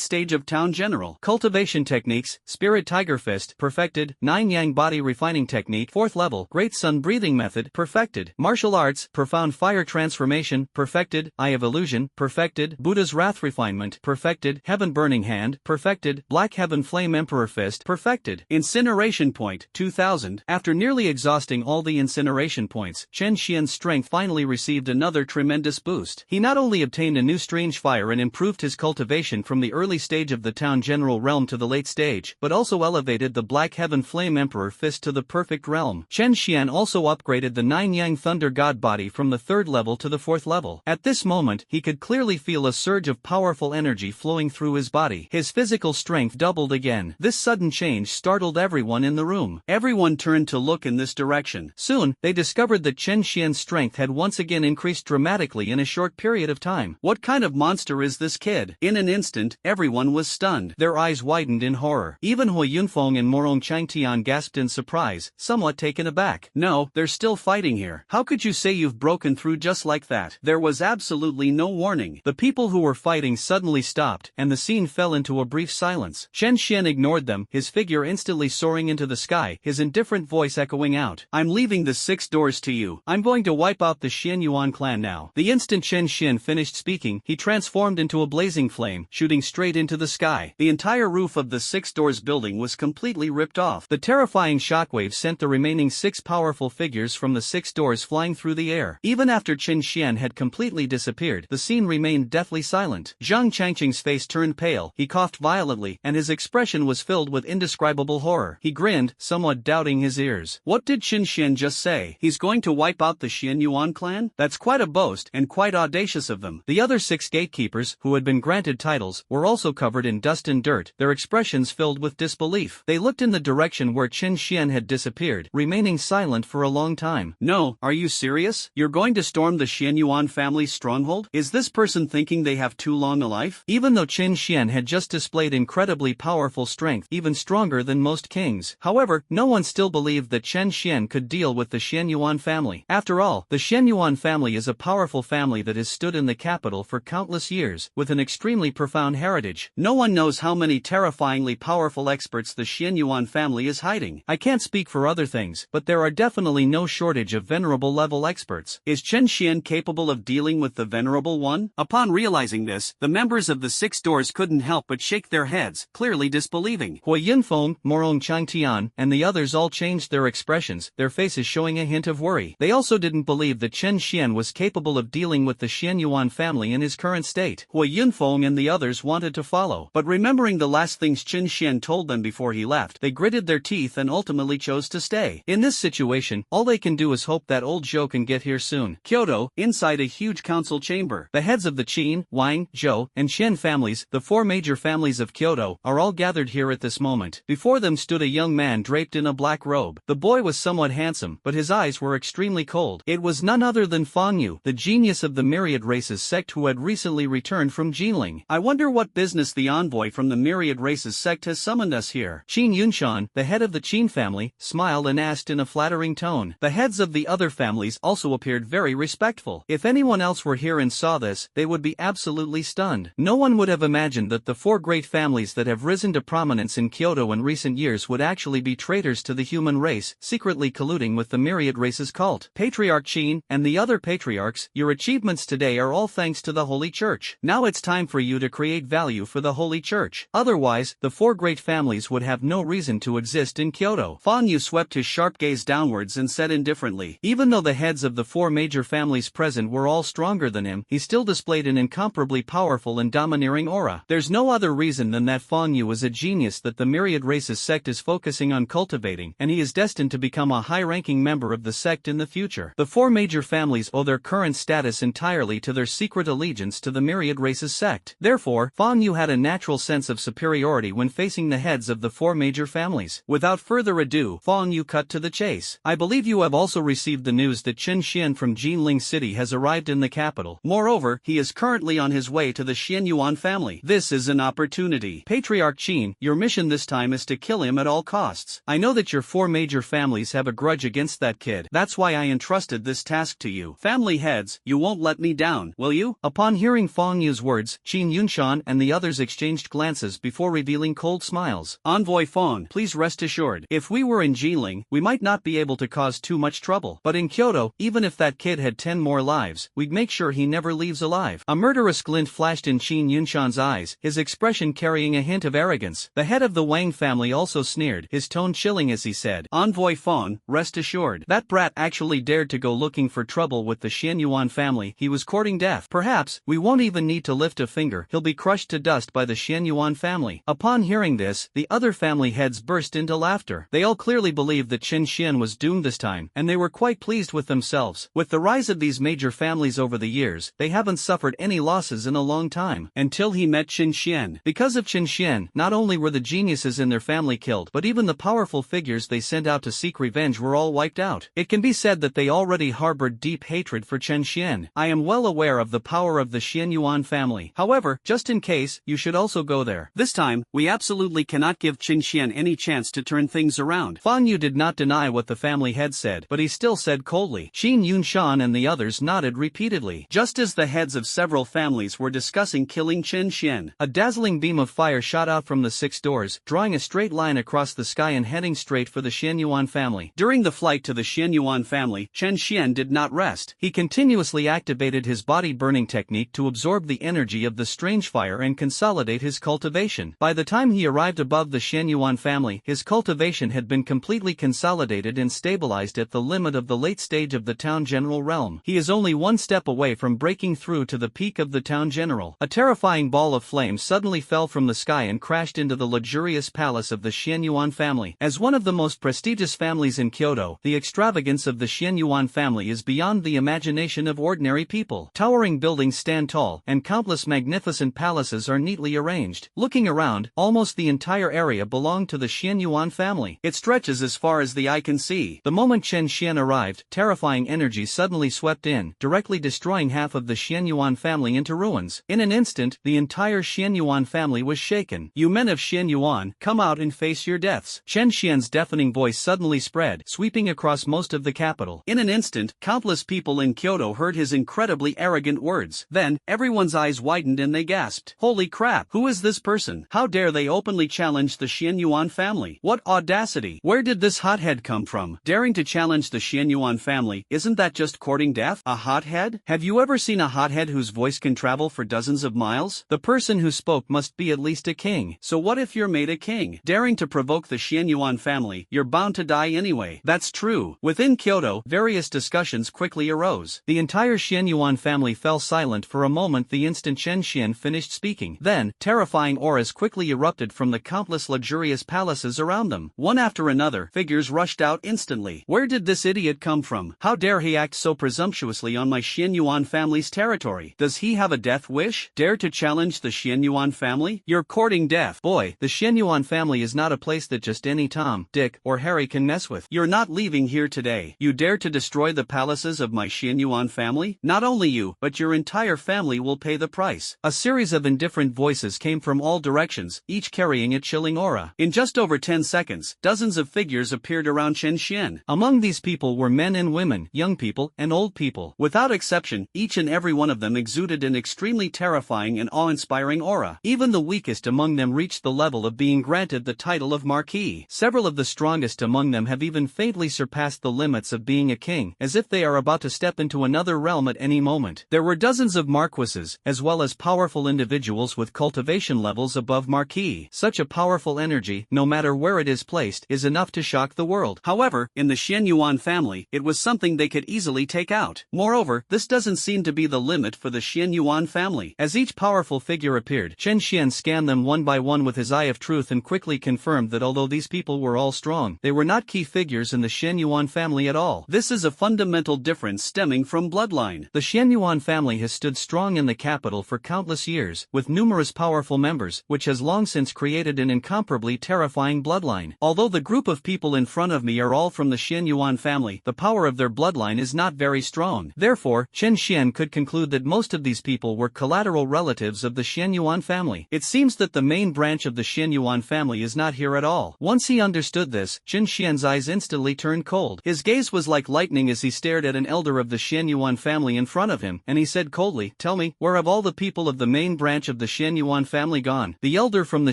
stage of town general. Cultivation techniques, spirit tiger fist, perfected. 9 yang body refining technique, 4th level. Great sun breathing method, perfected. Martial arts, profound fire transformation, perfected. Eye of illusion, perfected. Buddha's wrath refinement, perfected. Heaven burning hand, perfected. Black heaven flame emperor fist, perfected. Incineration point, 2000. After nearly exhausting all the incineration points, Chen Xian's strength finally received another tremendous boost. He not only obtained a new strange fire and improved his cultivation from the early stage of the town general realm to the late stage, but also elevated the Black Heaven Flame Emperor Fist to the perfect realm. Chen Xian also upgraded the 9 Yang Thunder God Body from the 3rd level to the 4th level. At this moment, he could clearly feel a surge of powerful energy flowing through his body. His physical strength doubled again. This sudden change startled everyone in the room. Everyone turned to look in this direction. Soon, they discovered that Chen Xian's strength had once again increased dramatically in a short period of time. What kind of monster is this kid? In an instant, everyone was stunned. Their eyes widened in horror. Even Hui Yunfeng and Morong Changtian gasped in surprise, somewhat taken aback. No, they're still fighting here. How could you say you've broken through just like that? There was absolutely no warning. The people who were fighting suddenly stopped, and the scene fell into a brief silence. Chen Xian ignored them, his figure instantly soaring into the sky, his indifferent voice echoing out. I'm leaving the 6 doors to you. I'm going to wipe out the Xianyuan clan now. The instant Chen Xian finished speaking, he transformed into a blazing flame, shooting straight into the sky. The entire roof of the 6 doors building was completely ripped off. The terrifying shockwave sent the remaining 6 powerful figures from the 6 doors flying through the air. Even after Chen Xian had completely disappeared, the scene remained deathly silent. Zhang Changqing's face turned pale, he coughed violently, and his expression was filled with indescribable horror. He grinned, somewhat doubting his ears. What did Chen Xian just say? He's going to wipe out the Xianyuan clan? That's quite a boast, and quite audacious of them. The other 6 gatekeepers, who had been granted titles, were also covered in dust and dirt, their expressions filled with disbelief. They looked in the direction where Chen Xian had disappeared, remaining silent for a long time. No, are you serious? You're going to storm the Xianyuan family's stronghold? Is this person thinking they have too long a life? Even though Chen Xian had just displayed incredibly powerful strength, even stronger than most kings. However, no one still believed that Chen Xian could deal with the Xianyuan family. After all, the Xianyuan family is a powerful family that has stood in the capital for countless years, with an extremely profound heritage. No one knows how many terrifyingly powerful experts the Xianyuan family is hiding. I can't speak for other things, but there are definitely no shortage of venerable level experts. Is Chen Xian capable of dealing with the venerable one? Upon realizing this, the members of the 6 doors couldn't help but shake their heads, clearly disbelieving. Hui Yunfeng, Morong Changtian, and the others all changed their expressions, their faces showing a hint of worry. They also didn't believe that Chen Xian was capable of dealing with the Xianyuan family in his current state. Hui Yunfeng and the others wanted to follow, but remembering the last things Chen Xian told them before he left, they gritted their teeth and ultimately chose to stay. In this situation, all they can do is hope that old Zhou can get here soon. Kyoto, inside a huge council chamber. The heads of the Qin, Wang, Zhou, and Xian families, the 4 major families of Kyoto, are all gathered here at this moment. Before them stood a young man draped in a black robe. The boy was somewhat handsome, but his eyes were extremely cold. It was none other than Fan Yu, the genius of the Myriad races sect who had recently returned from Jinling. I wonder what business the envoy from the Myriad races sect has summoned us here. Qin Yunshan, the head of the Qin family, smiled and asked in a flattering tone. The heads of the other families also appeared very respectful. If anyone else were here and saw this, they would be absolutely stunned. No one would have imagined that the 4 great families that have risen to prominence in Kyoto in recent years would actually be traitors to the human race, secretly colluding with the Myriad races cult. Patriarch Qin, and the other patriarchs, your achievements today are all thanks to the Holy Church. Now it's time for you to create value for the Holy Church. Otherwise, the 4 great families would have no reason to exist in Kyoto. Fan Yu swept his sharp gaze downwards and said indifferently. Even though the heads of the 4 major families present were all stronger than him, he still displayed an incomparably powerful and domineering aura. There's no other reason than that Fan Yu is a genius that the Myriad races sect is focusing on cultivating, and he is destined to become a high-ranking member of the sect in the future. The 4 major families owe their current status entirely to their secret allegiance to the Myriad races sect. Therefore, Fan Yu had a natural sense of superiority when facing the heads of the 4 major families. Without further ado, Fan Yu cut to the chase. I believe you have also received the news that Chen Xian from Jinling City has arrived in the capital. Moreover, he is currently on his way to the Xianyuan family. This is an opportunity. Patriarch Qin, your mission this time is to kill him at all costs. I know that your 4 major families have a grudge against that kid. That's why I entrusted this task to you. Family heads, you won't let me down, will you? Upon hearing Fan Yu's words, Qin Yunshan and the others exchanged glances before revealing cold smiles. Envoy Fan, please rest assured. If we were in Jinling, we might not be able to cause too much trouble. But in Kyoto, even if that kid had 10 more lives, we'd make sure he never leaves alive. A murderous glint flashed in Qin Yunshan's eyes, his expression carrying a hint of arrogance. The head of the Wang family also sneered, his tone chilling as he said, Envoy Fan, rest assured. That brat actually dared to go looking for trouble with the Xianyuan family he was courting death. Perhaps, we won't even need to lift a finger, he'll be crushed to dust by the Xianyuan family. Upon hearing this, the other family heads burst into laughter. They all clearly believed that Chen Xian was doomed this time, and they were quite pleased with themselves. With the rise of these major families over the years, they haven't suffered any losses in a long time. Until he met Chen Xian. Because of Chen Xian, not only were the geniuses in their family killed, but even the powerful figures they sent out to seek revenge were all wiped out. It can be said that they already harbored deep hatred for Chen Xian. I am well aware of the power of the Xianyuan family. However, just in case, you should also go there. This time, we absolutely cannot give give Qin Xian any chance to turn things around. Fang Yu did not deny what the family head said, but he still said coldly. Xin Yunshan and the others nodded repeatedly. Just as the heads of several families were discussing killing Qin Xian, a dazzling beam of fire shot out from the 6 doors, drawing a straight line across the sky and heading straight for the Xianyuan family. During the flight to the Xianyuan family, Chen Xian did not rest. He continuously activated his body burning technique to absorb the energy of the strange fire and consolidate his cultivation. By the time he arrived above the Xianyuan family, his cultivation had been completely consolidated and stabilized at the limit of the late stage of the town general realm. He is only one step away from breaking through to the peak of the town general. A terrifying ball of flame suddenly fell from the sky and crashed into the luxurious palace of the Xianyuan family. As one of the most prestigious families in Kyoto, the extravagance of the Xianyuan family is beyond the imagination of ordinary people. Towering buildings stand tall, and countless magnificent palaces are neatly arranged. Looking around, almost the entire area belonged to the Xianyuan family. It stretches as far as the eye can see. The moment Chen Xian arrived, terrifying energy suddenly swept in, directly destroying half of the Xianyuan family into ruins. In an instant, the entire Xianyuan family was shaken. You men of Xianyuan, come out and face your deaths. Chen Xian's deafening voice suddenly spread, sweeping across most of the capital. In an instant, countless people in Kyoto heard his incredibly arrogant words. Then, everyone's eyes widened and they gasped. Holy crap, who is this person? How dare they openly challenge the Xianyuan family? What audacity! Where did this hothead come from? Daring to challenge the Xianyuan family, isn't that just courting death? A hothead? Have you ever seen a hothead whose voice can travel for dozens of miles? The person who spoke must be at least a king. So what if you're made a king? Daring to provoke the Xianyuan family, you're bound to die anyway. That's true. Within Kyoto, various discussions quickly arose. The entire Xianyuan family fell silent for a moment the instant Chen Xian finished speaking. Then, terrifying auras quickly erupted from the countless luxurious palaces around them. One after another, figures rushed out instantly. Where did this idiot come from? How dare he act so presumptuously on my Xianyuan family's territory? Does he have a death wish? Dare to challenge the Xianyuan family? You're courting death. Boy, the Xianyuan family is not a place that just any Tom, Dick, or Harry can mess with. You're not leaving here today. You dare to destroy the palaces of my Xianyuan family? Not only you, but your entire family will pay the price. A series of indifferent voices came from all directions, each carrying a chilling aura. In just over 10 seconds, dozens of figures appeared around Chen Xian. Among these people were men and women, young people and old people. Without exception, each and every one of them exuded an extremely terrifying and awe-inspiring aura. Even the weakest among them reached the level of being granted the title of Marquis. Several of the strongest among them have even faintly surpassed the limits of being a king, as if they are about to step into another realm at any moment. There were dozens of marquises, as well as powerful individuals with cultivation levels above Marquis. Such a powerful energy, no matter where it is placed, is enough to shock the world. However, in the Xianyuan family, it was something they could easily take out. Moreover, this doesn't seem to be the limit for the Xianyuan family. As each powerful figure appeared, Chen Xian scanned them one by one with his eye of truth and quickly confirmed that although these people were all strong, they were not key figures in the Xianyuan family at all. This is a fundamental difference stemming from bloodline. The Xianyuan family has stood strong in the capital for countless years, with numerous powerful members, which has long since created an incomparably terrifying bloodline. Although the group of people in front of me are all from the Xianyuan family, the power of their bloodline is not very strong. Therefore, Chen Xian could conclude that most of these people were collateral relatives of the Xianyuan family. It seems that the main branch of the Xianyuan family is not here at all. Once he understood this, Chen Xian's eyes instantly turned cold. His gaze was like lightning as he stared at an elder of the Xianyuan family in front of him, and he said coldly, "Tell me, where have all the people of the main branch of the Xianyuan family gone?" The elder from the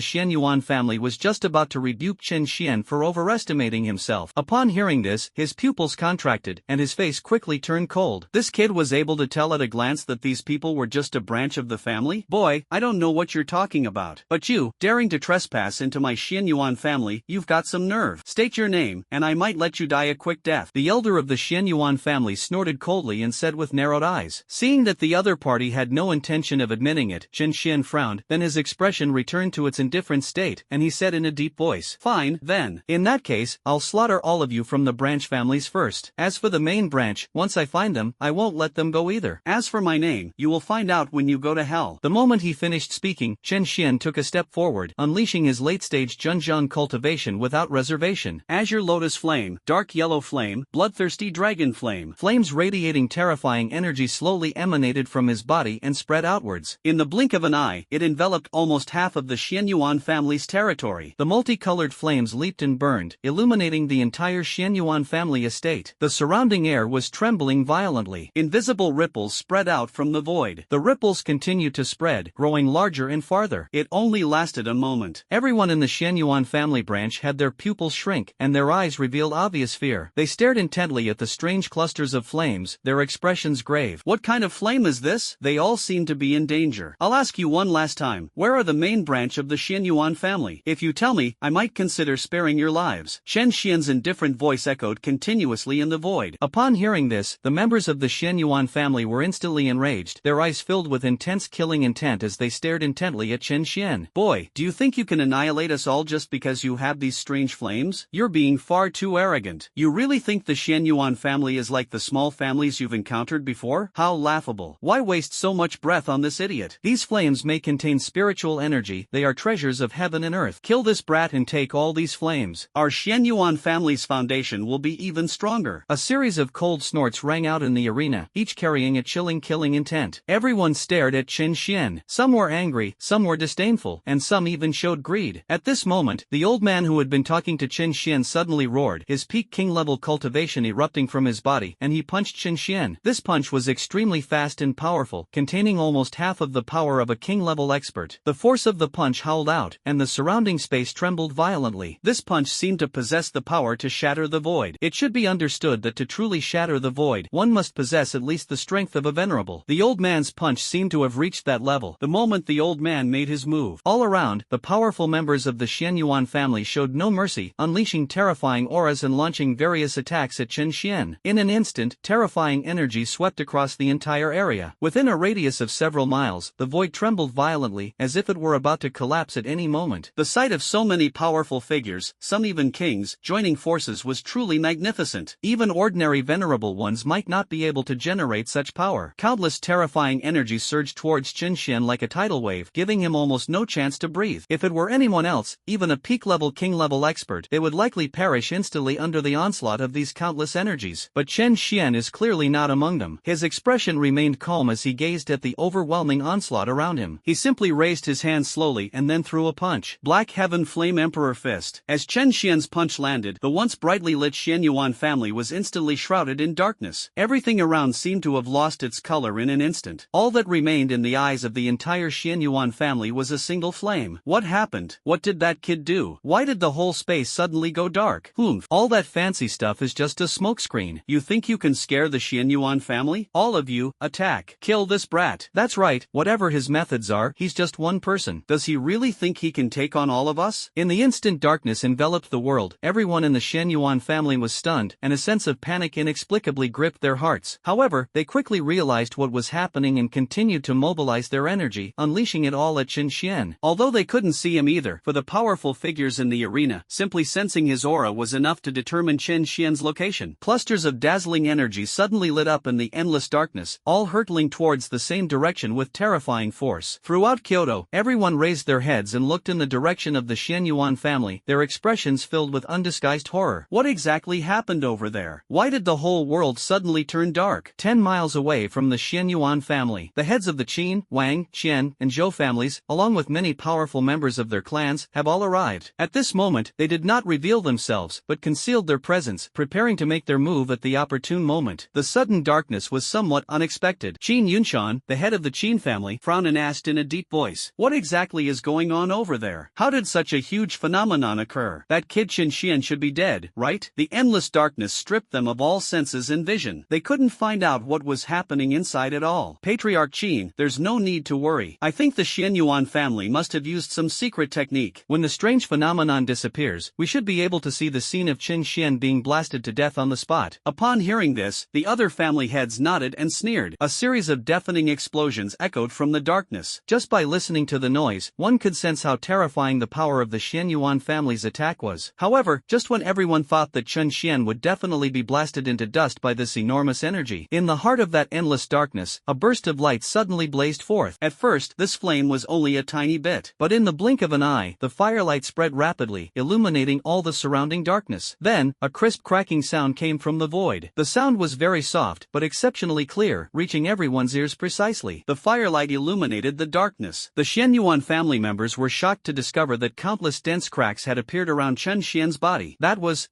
Xianyuan family was just about to rebuke Chen Xian for overestimating himself. Upon hearing this, his pupils contracted, and his face quickly turned cold. This kid was able to tell at a glance that these people were just a branch of the family? Boy, I don't know what you're talking about. But you, daring to trespass into my Xianyuan family, you've got some nerve. State your name, and I might let you die a quick death. The elder of the Xianyuan family snorted coldly and said with narrowed eyes. Seeing that the other party had no intention of admitting it, Chen Xian frowned, then his expression returned to its indifferent state, and he said in a deep voice, "Fine, then. In that case, I'll slaughter all of you from the branch families first. As for the main branch, once I find them, I won't let them go either. As for my name, you will find out when you go to hell." The moment he finished speaking, Chen Xian took a step forward, unleashing his late-stage Junjiang cultivation without reservation. Azure Lotus Flame, Dark Yellow Flame, Bloodthirsty Dragon Flame. Flames radiating terrifying energy slowly emanated from his body and spread outwards. In the blink of an eye, it enveloped almost half of the Xianyuan family's territory. territory. The multicolored flames leaped and burned, illuminating the entire Xianyuan family estate. The surrounding air was trembling violently. Invisible ripples spread out from the void. The ripples continued to spread, growing larger and farther. It only lasted a moment. Everyone in the Xianyuan family branch had their pupils shrink, and their eyes revealed obvious fear. They stared intently at the strange clusters of flames, their expressions grave. What kind of flame is this? They all seem to be in danger. I'll ask you one last time. Where are the main branch of the Xianyuan family? If you tell me, I might consider sparing your lives. Shen Xian's indifferent voice echoed continuously in the void. Upon hearing this, the members of the Xianyuan family were instantly enraged, their eyes filled with intense killing intent as they stared intently at Chen Xian. Boy, do you think you can annihilate us all just because you have these strange flames? You're being far too arrogant. You really think the Xianyuan family is like the small families you've encountered before? How laughable. Why waste so much breath on this idiot? These flames may contain spiritual energy, they are treasures of heaven and earth. Kill this brat and take all these flames. Our Xianyuan family's foundation will be even stronger. A series of cold snorts rang out in the arena, each carrying a chilling killing intent. Everyone stared at Chen Xian. Some were angry, some were disdainful, and some even showed greed. At this moment, the old man who had been talking to Chen Xian suddenly roared, his peak king-level cultivation erupting from his body, and he punched Chen Xian. This punch was extremely fast and powerful, containing almost half of the power of a king-level expert. The force of the punch howled out, and the surrounding space trembled violently. This punch seemed to possess the power to shatter the void. It should be understood that to truly shatter the void, one must possess at least the strength of a venerable. The old man's punch seemed to have reached that level the moment the old man made his move. All around, the powerful members of the Xianyuan family showed no mercy, unleashing terrifying auras and launching various attacks at Chen Xian. In an instant, terrifying energy swept across the entire area. Within a radius of several miles, the void trembled violently, as if it were about to collapse at any moment. The sight of so many powerful figures, some even kings, joining forces was truly magnificent. Even ordinary venerable ones might not be able to generate such power. Countless terrifying energies surged towards Chen Xian like a tidal wave, giving him almost no chance to breathe. If it were anyone else, even a peak-level king-level expert, they would likely perish instantly under the onslaught of these countless energies. But Chen Xian is clearly not among them. His expression remained calm as he gazed at the overwhelming onslaught around him. He simply raised his hand slowly and then threw a punch. Black Heaven Flame Emperor Fist. As Chen Xian's punch landed, the once brightly lit Xianyuan family was instantly shrouded in darkness. Everything around seemed to have lost its color in an instant. All that remained in the eyes of the entire Xianyuan family was a single flame. What happened? What did that kid do? Why did the whole space suddenly go dark? All that fancy stuff is just a smokescreen. You think you can scare the Xianyuan family? All of you, attack. Kill this brat. That's right, whatever his methods are, he's just one person. Does he really think he can take on all of us? In the instant darkness enveloped the world, everyone in the Xianyuan family was stunned, and a sense of panic inexplicably gripped their hearts. However, they quickly realized what was happening and continued to mobilize their energy, unleashing it all at Chen Xian. Although they couldn't see him either, for the powerful figures in the arena, simply sensing his aura was enough to determine Chen Xian's location. Clusters of dazzling energy suddenly lit up in the endless darkness, all hurtling towards the same direction with terrifying force. Throughout Kyoto, everyone raised their heads and looked in the direction of the Xianyuan family, their expressions filled with undisguised horror. What exactly happened over there? Why did the whole world suddenly turn dark? 10 miles away from the Xianyuan family, the heads of the Qin, Wang, Qian, and Zhou families, along with many powerful members of their clans, have all arrived. At this moment, they did not reveal themselves, but concealed their presence, preparing to make their move at the opportune moment. The sudden darkness was somewhat unexpected. Qin Yunshan, the head of the Qin family, frowned and asked in a deep voice, "What exactly is going on over there? How did such a huge phenomenon occur? That kid Chen Xian should be dead, right?" The endless darkness stripped them of all senses and vision. They couldn't find out what was happening inside at all. "Patriarch Qin, there's no need to worry. I think the Xianyuan family must have used some secret technique. When the strange phenomenon disappears, we should be able to see the scene of Chen Xian being blasted to death on the spot." Upon hearing this, the other family heads nodded and sneered. A series of deafening explosions echoed from the darkness. Just by listening to the noise, one could sense how terrifying the power of the Xianyuan family's attack was. However, just when everyone thought that Chen Xian would definitely be blasted into dust by this enormous energy, in the heart of that endless darkness, a burst of light suddenly blazed forth. At first, this flame was only a tiny bit, but in the blink of an eye, the firelight spread rapidly, illuminating all the surrounding darkness. Then, a crisp cracking sound came from the void. The sound was very soft, but exceptionally clear, reaching everyone's ears precisely. The firelight illuminated the darkness. The Xianyuan family members were shocked to discover discover that countless dense cracks had appeared around Chen Xian's body.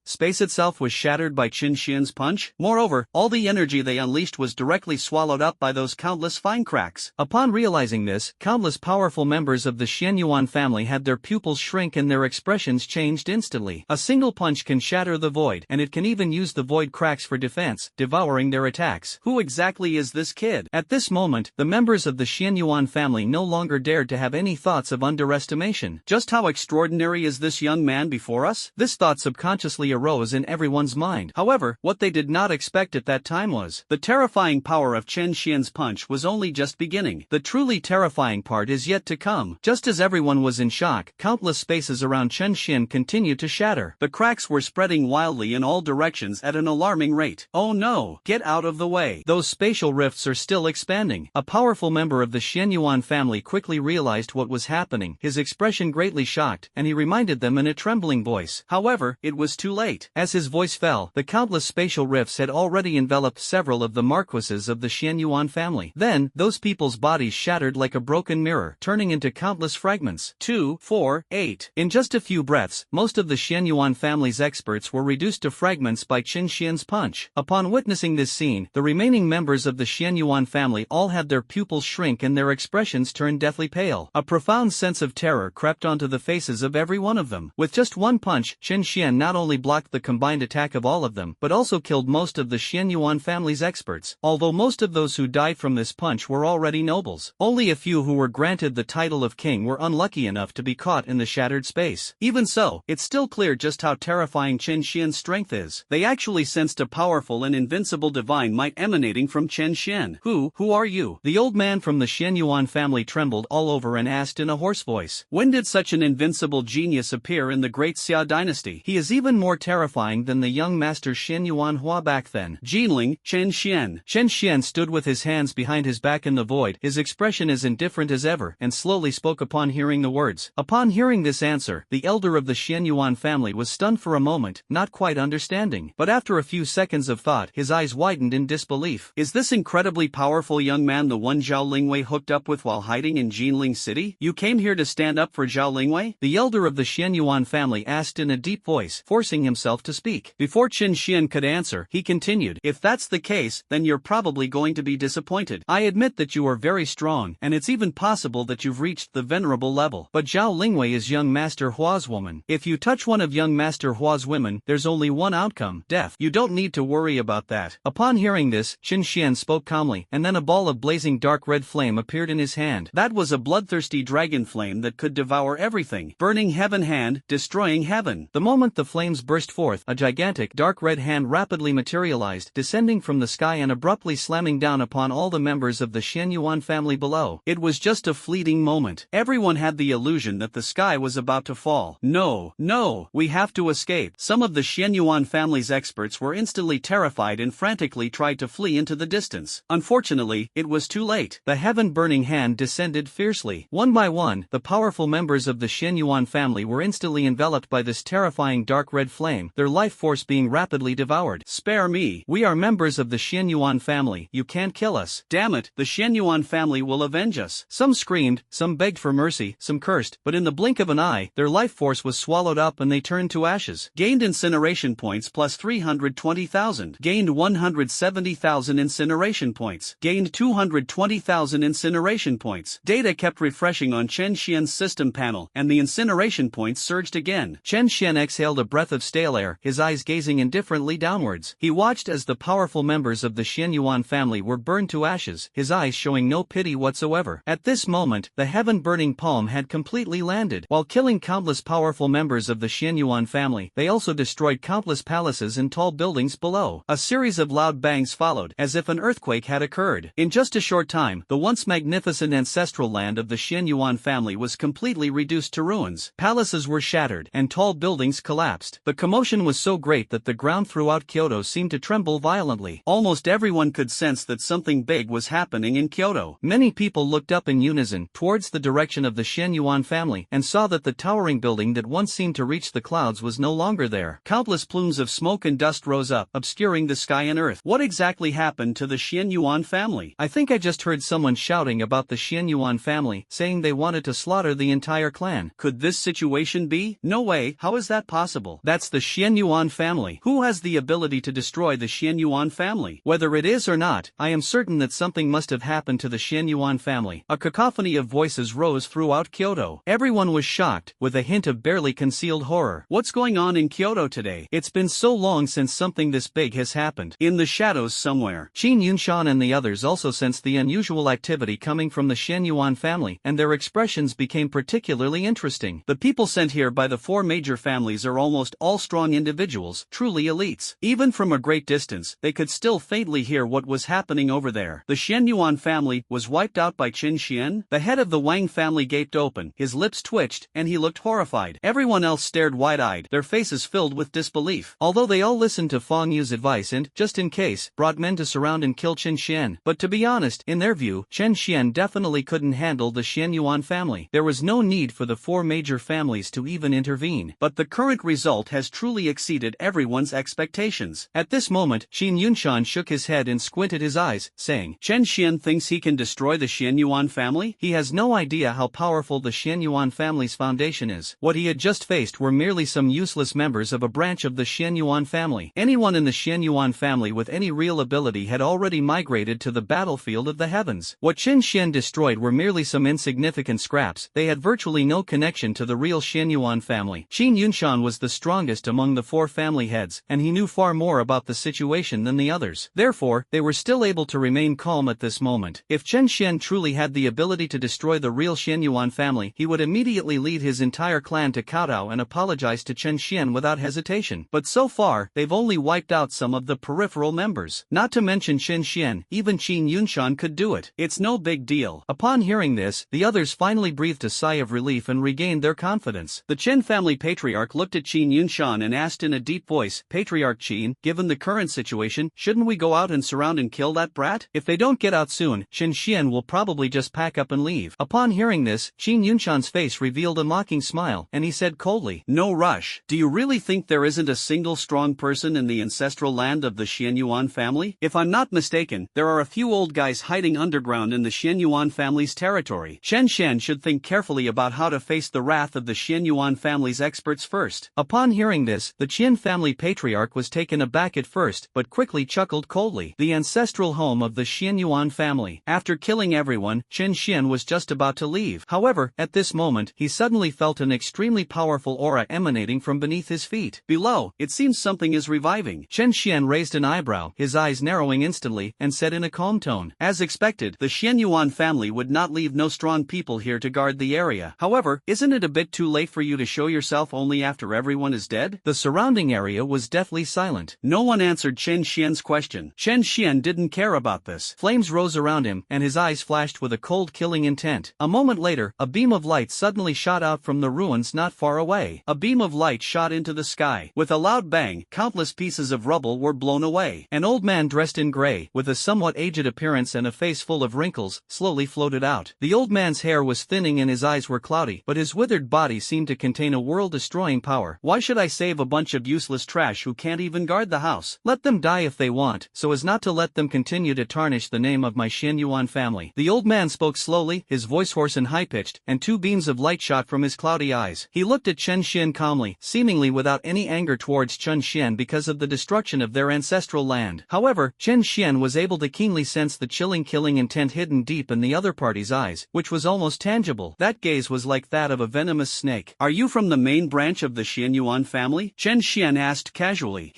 Space itself was shattered by Chen Xian's punch. Moreover, all the energy they unleashed was directly swallowed up by those countless fine cracks. Upon realizing this, countless powerful members of the Xianyuan family had their pupils shrink and their expressions changed instantly. A single punch can shatter the void, and it can even use the void cracks for defense, devouring their attacks. Who exactly is this kid? At this moment, the members of the Xianyuan family no longer dared to have any thoughts of underestimation. Just how extraordinary is this young man before us? This thought subconsciously arose in everyone's mind. However, what they did not expect at that time was the terrifying power of Chen Xian's punch was only just beginning. The truly terrifying part is yet to come. Just as everyone was in shock, countless spaces around Chen Xian continued to shatter. The cracks were spreading wildly in all directions at an alarming rate. Oh no! Get out of the way! Those spatial rifts are still expanding. A powerful member of the Xianyuan family quickly realized what was happening. His expression greatly shocked, and he reminded them in a trembling voice. However, it was too late. As his voice fell, the countless spatial rifts had already enveloped several of the marquises of the Xianyuan family. Then, those people's bodies shattered like a broken mirror, turning into countless fragments. 2, 4, 8. In just a few breaths, most of the Xianyuan family's experts were reduced to fragments by Chen Xian's punch. Upon witnessing this scene, the remaining members of the Xianyuan family all had their pupils shrink and their expressions turn deathly pale. A profound sense of terror crept onto the faces of every one of them. With just one punch, Chen Xian not only blocked the combined attack of all of them, but also killed most of the Xianyuan family's experts. Although most of those who died from this punch were already nobles, only a few who were granted the title of king were unlucky enough to be caught in the shattered space. Even so, it's still clear just how terrifying Chen Xian's strength is. They actually sensed a powerful and invincible divine might emanating from Chen Xian. Who are you? The old man from the Xianyuan family trembled all over and asked in a hoarse voice. When did such an invincible genius appear in the great Xia dynasty? He is even more terrifying than the young master Xianyuan Hua back then. Jinling, Chen Xian. Chen Xian stood with his hands behind his back in the void, his expression as indifferent as ever, and slowly spoke upon hearing the words. Upon hearing this answer, the elder of the Xianyuan family was stunned for a moment, not quite understanding. But after a few seconds of thought, his eyes widened in disbelief. Is this incredibly powerful young man the one Zhao Lingwei hooked up with while hiding in Jinling City? You came here to stand up for Zhao Lingwei? The elder of the Xianyuan family asked in a deep voice, forcing himself to speak. Before Chen Xian could answer, he continued, if that's the case, then you're probably going to be disappointed. I admit that you are very strong, and it's even possible that you've reached the venerable level. But Zhao Lingwei is young Master Hua's woman. If you touch one of young Master Hua's women, there's only one outcome, death. You don't need to worry about that. Upon hearing this, Chen Xian spoke calmly, and then a ball of blazing dark red flame appeared in his hand. That was a bloodthirsty dragon flame that could devour everything. Burning heaven hand, destroying heaven. The moment the flames burst forth, a gigantic dark red hand rapidly materialized, descending from the sky and abruptly slamming down upon all the members of the Xianyuan family below. It was just a fleeting moment. Everyone had the illusion that the sky was about to fall. No, we have to escape. Some of the Xianyuan family's experts were instantly terrified and frantically tried to flee into the distance. Unfortunately, it was too late. The heaven-burning hand descended fiercely. One by one, the powerful members of the Xianyuan family were instantly enveloped by this terrifying dark red flame, their life force being rapidly devoured. Spare me. We are members of the Xianyuan family. You can't kill us. Damn it, the Xianyuan family will avenge us. Some screamed, some begged for mercy, some cursed, but in the blink of an eye, their life force was swallowed up and they turned to ashes. Gained incineration points plus 320,000. Gained 170,000 incineration points. Gained 220,000 incineration points. Data kept refreshing on Chen Xian's system panel, and the incineration points surged again. Chen Xian exhaled a breath of stale air, his eyes gazing indifferently downwards. He watched as the powerful members of the Xianyuan family were burned to ashes, his eyes showing no pity whatsoever. At this moment, the heaven-burning palm had completely landed. While killing countless powerful members of the Xianyuan family, they also destroyed countless palaces and tall buildings below. A series of loud bangs followed, as if an earthquake had occurred. In just a short time, the once magnificent ancestral land of the Xianyuan family was completely reduced to ruins. Palaces were shattered, and tall buildings collapsed. The commotion was so great that the ground throughout Kyoto seemed to tremble violently. Almost everyone could sense that something big was happening in Kyoto. Many people looked up in unison, towards the direction of the Xianyuan family, and saw that the towering building that once seemed to reach the clouds was no longer there. Countless plumes of smoke and dust rose up, obscuring the sky and earth. What exactly happened to the Xianyuan family? I think I just heard someone shouting about the Xianyuan family, saying they wanted to slaughter the entire entire clan. Could this situation be? No way, how is that possible? That's the Xianyuan family. Who has the ability to destroy the Xianyuan family? Whether it is or not, I am certain that something must have happened to the Xianyuan family. A cacophony of voices rose throughout Kyoto. Everyone was shocked, with a hint of barely concealed horror. What's going on in Kyoto today? It's been so long since something this big has happened. In the shadows somewhere, Qin Yunshan and the others also sensed the unusual activity coming from the Xianyuan family, and their expressions became particularly interesting. The people sent here by the four major families are almost all strong individuals, truly elites. Even from a great distance, they could still faintly hear what was happening over there. The Xianyuan family was wiped out by Qin Xian. The head of the Wang family gaped open, his lips twitched, and he looked horrified. Everyone else stared wide-eyed, their faces filled with disbelief. Although they all listened to Feng Yu's advice and, just in case, brought men to surround and kill Qin Xian. But to be honest, in their view, Qin Xian definitely couldn't handle the Xianyuan family. There was no need for the four major families to even intervene. But the current result has truly exceeded everyone's expectations. At this moment, Qin Yunshan shook his head and squinted his eyes, saying, Qin Xian thinks he can destroy the Xianyuan family? He has no idea how powerful the Xianyuan family's foundation is. What he had just faced were merely some useless members of a branch of the Xianyuan family. Anyone in the Xianyuan family with any real ability had already migrated to the battlefield of the heavens. What Qin Xian destroyed were merely some insignificant scraps. They had virtually no connection to the real Xianyuan family. Qin Yunshan was the strongest among the four family heads, and he knew far more about the situation than the others. Therefore, they were still able to remain calm at this moment. If Qin Xian truly had the ability to destroy the real Xianyuan family, he would immediately lead his entire clan to kowtow and apologize to Qin Xian without hesitation. But so far, they've only wiped out some of the peripheral members. Not to mention Qin Xian, even Qin Yunshan could do it. It's no big deal. Upon hearing this, the others finally breathed a sigh of relief and regained their confidence. The Qin family patriarch looked at Qin Yunshan and asked in a deep voice, Patriarch Qin, given the current situation, shouldn't we go out and surround and kill that brat? If they don't get out soon, Qin Xian will probably just pack up and leave. Upon hearing this, Qin Yunshan's face revealed a mocking smile, and he said coldly, No rush. Do you really think there isn't a single strong person in the ancestral land of the Xianyuan family? If I'm not mistaken, there are a few old guys hiding underground in the Xianyuan family's territory. Qin Xian should think carefully about how to face the wrath of the Xianyuan family's experts first. Upon hearing this, the Qin family patriarch was taken aback at first, but quickly chuckled coldly. The ancestral home of the Xianyuan family. After killing everyone, Qin Xian was just about to leave. However, at this moment, he suddenly felt an extremely powerful aura emanating from beneath his feet. Below, it seems something is reviving. Qin Xian raised an eyebrow, his eyes narrowing instantly, and said in a calm tone, As expected, the Xianyuan family would not leave no strong people here to guard the area. However, isn't it a bit too late for you to show yourself only after everyone is dead? The surrounding area was deathly silent. No one answered Qin Xian's question. Qin Xian didn't care about this. Flames rose around him, and his eyes flashed with a cold killing intent. A moment later, a beam of light suddenly shot out from the ruins not far away. A beam of light shot into the sky. With a loud bang, countless pieces of rubble were blown away. An old man dressed in gray, with a somewhat aged appearance and a face full of wrinkles, slowly floated out. The old man's hair was thinning and his eyes were cloudy, but his withered body seemed to contain a world-destroying power. Why should I save a bunch of useless trash who can't even guard the house? Let them die if they want, so as not to let them continue to tarnish the name of my Xianyuan family. The old man spoke slowly, his voice hoarse and high-pitched, and two beams of light shot from his cloudy eyes. He looked at Qin Xian calmly, seemingly without any anger towards Qin Xian because of the destruction of their ancestral land. However, Qin Xian was able to keenly sense the chilling killing intent hidden deep in the other party's eyes, which was almost tangible. That gaze was like that of a venomous snake. Are you from the main branch of the Xianyuan family? Qin Xian asked casually.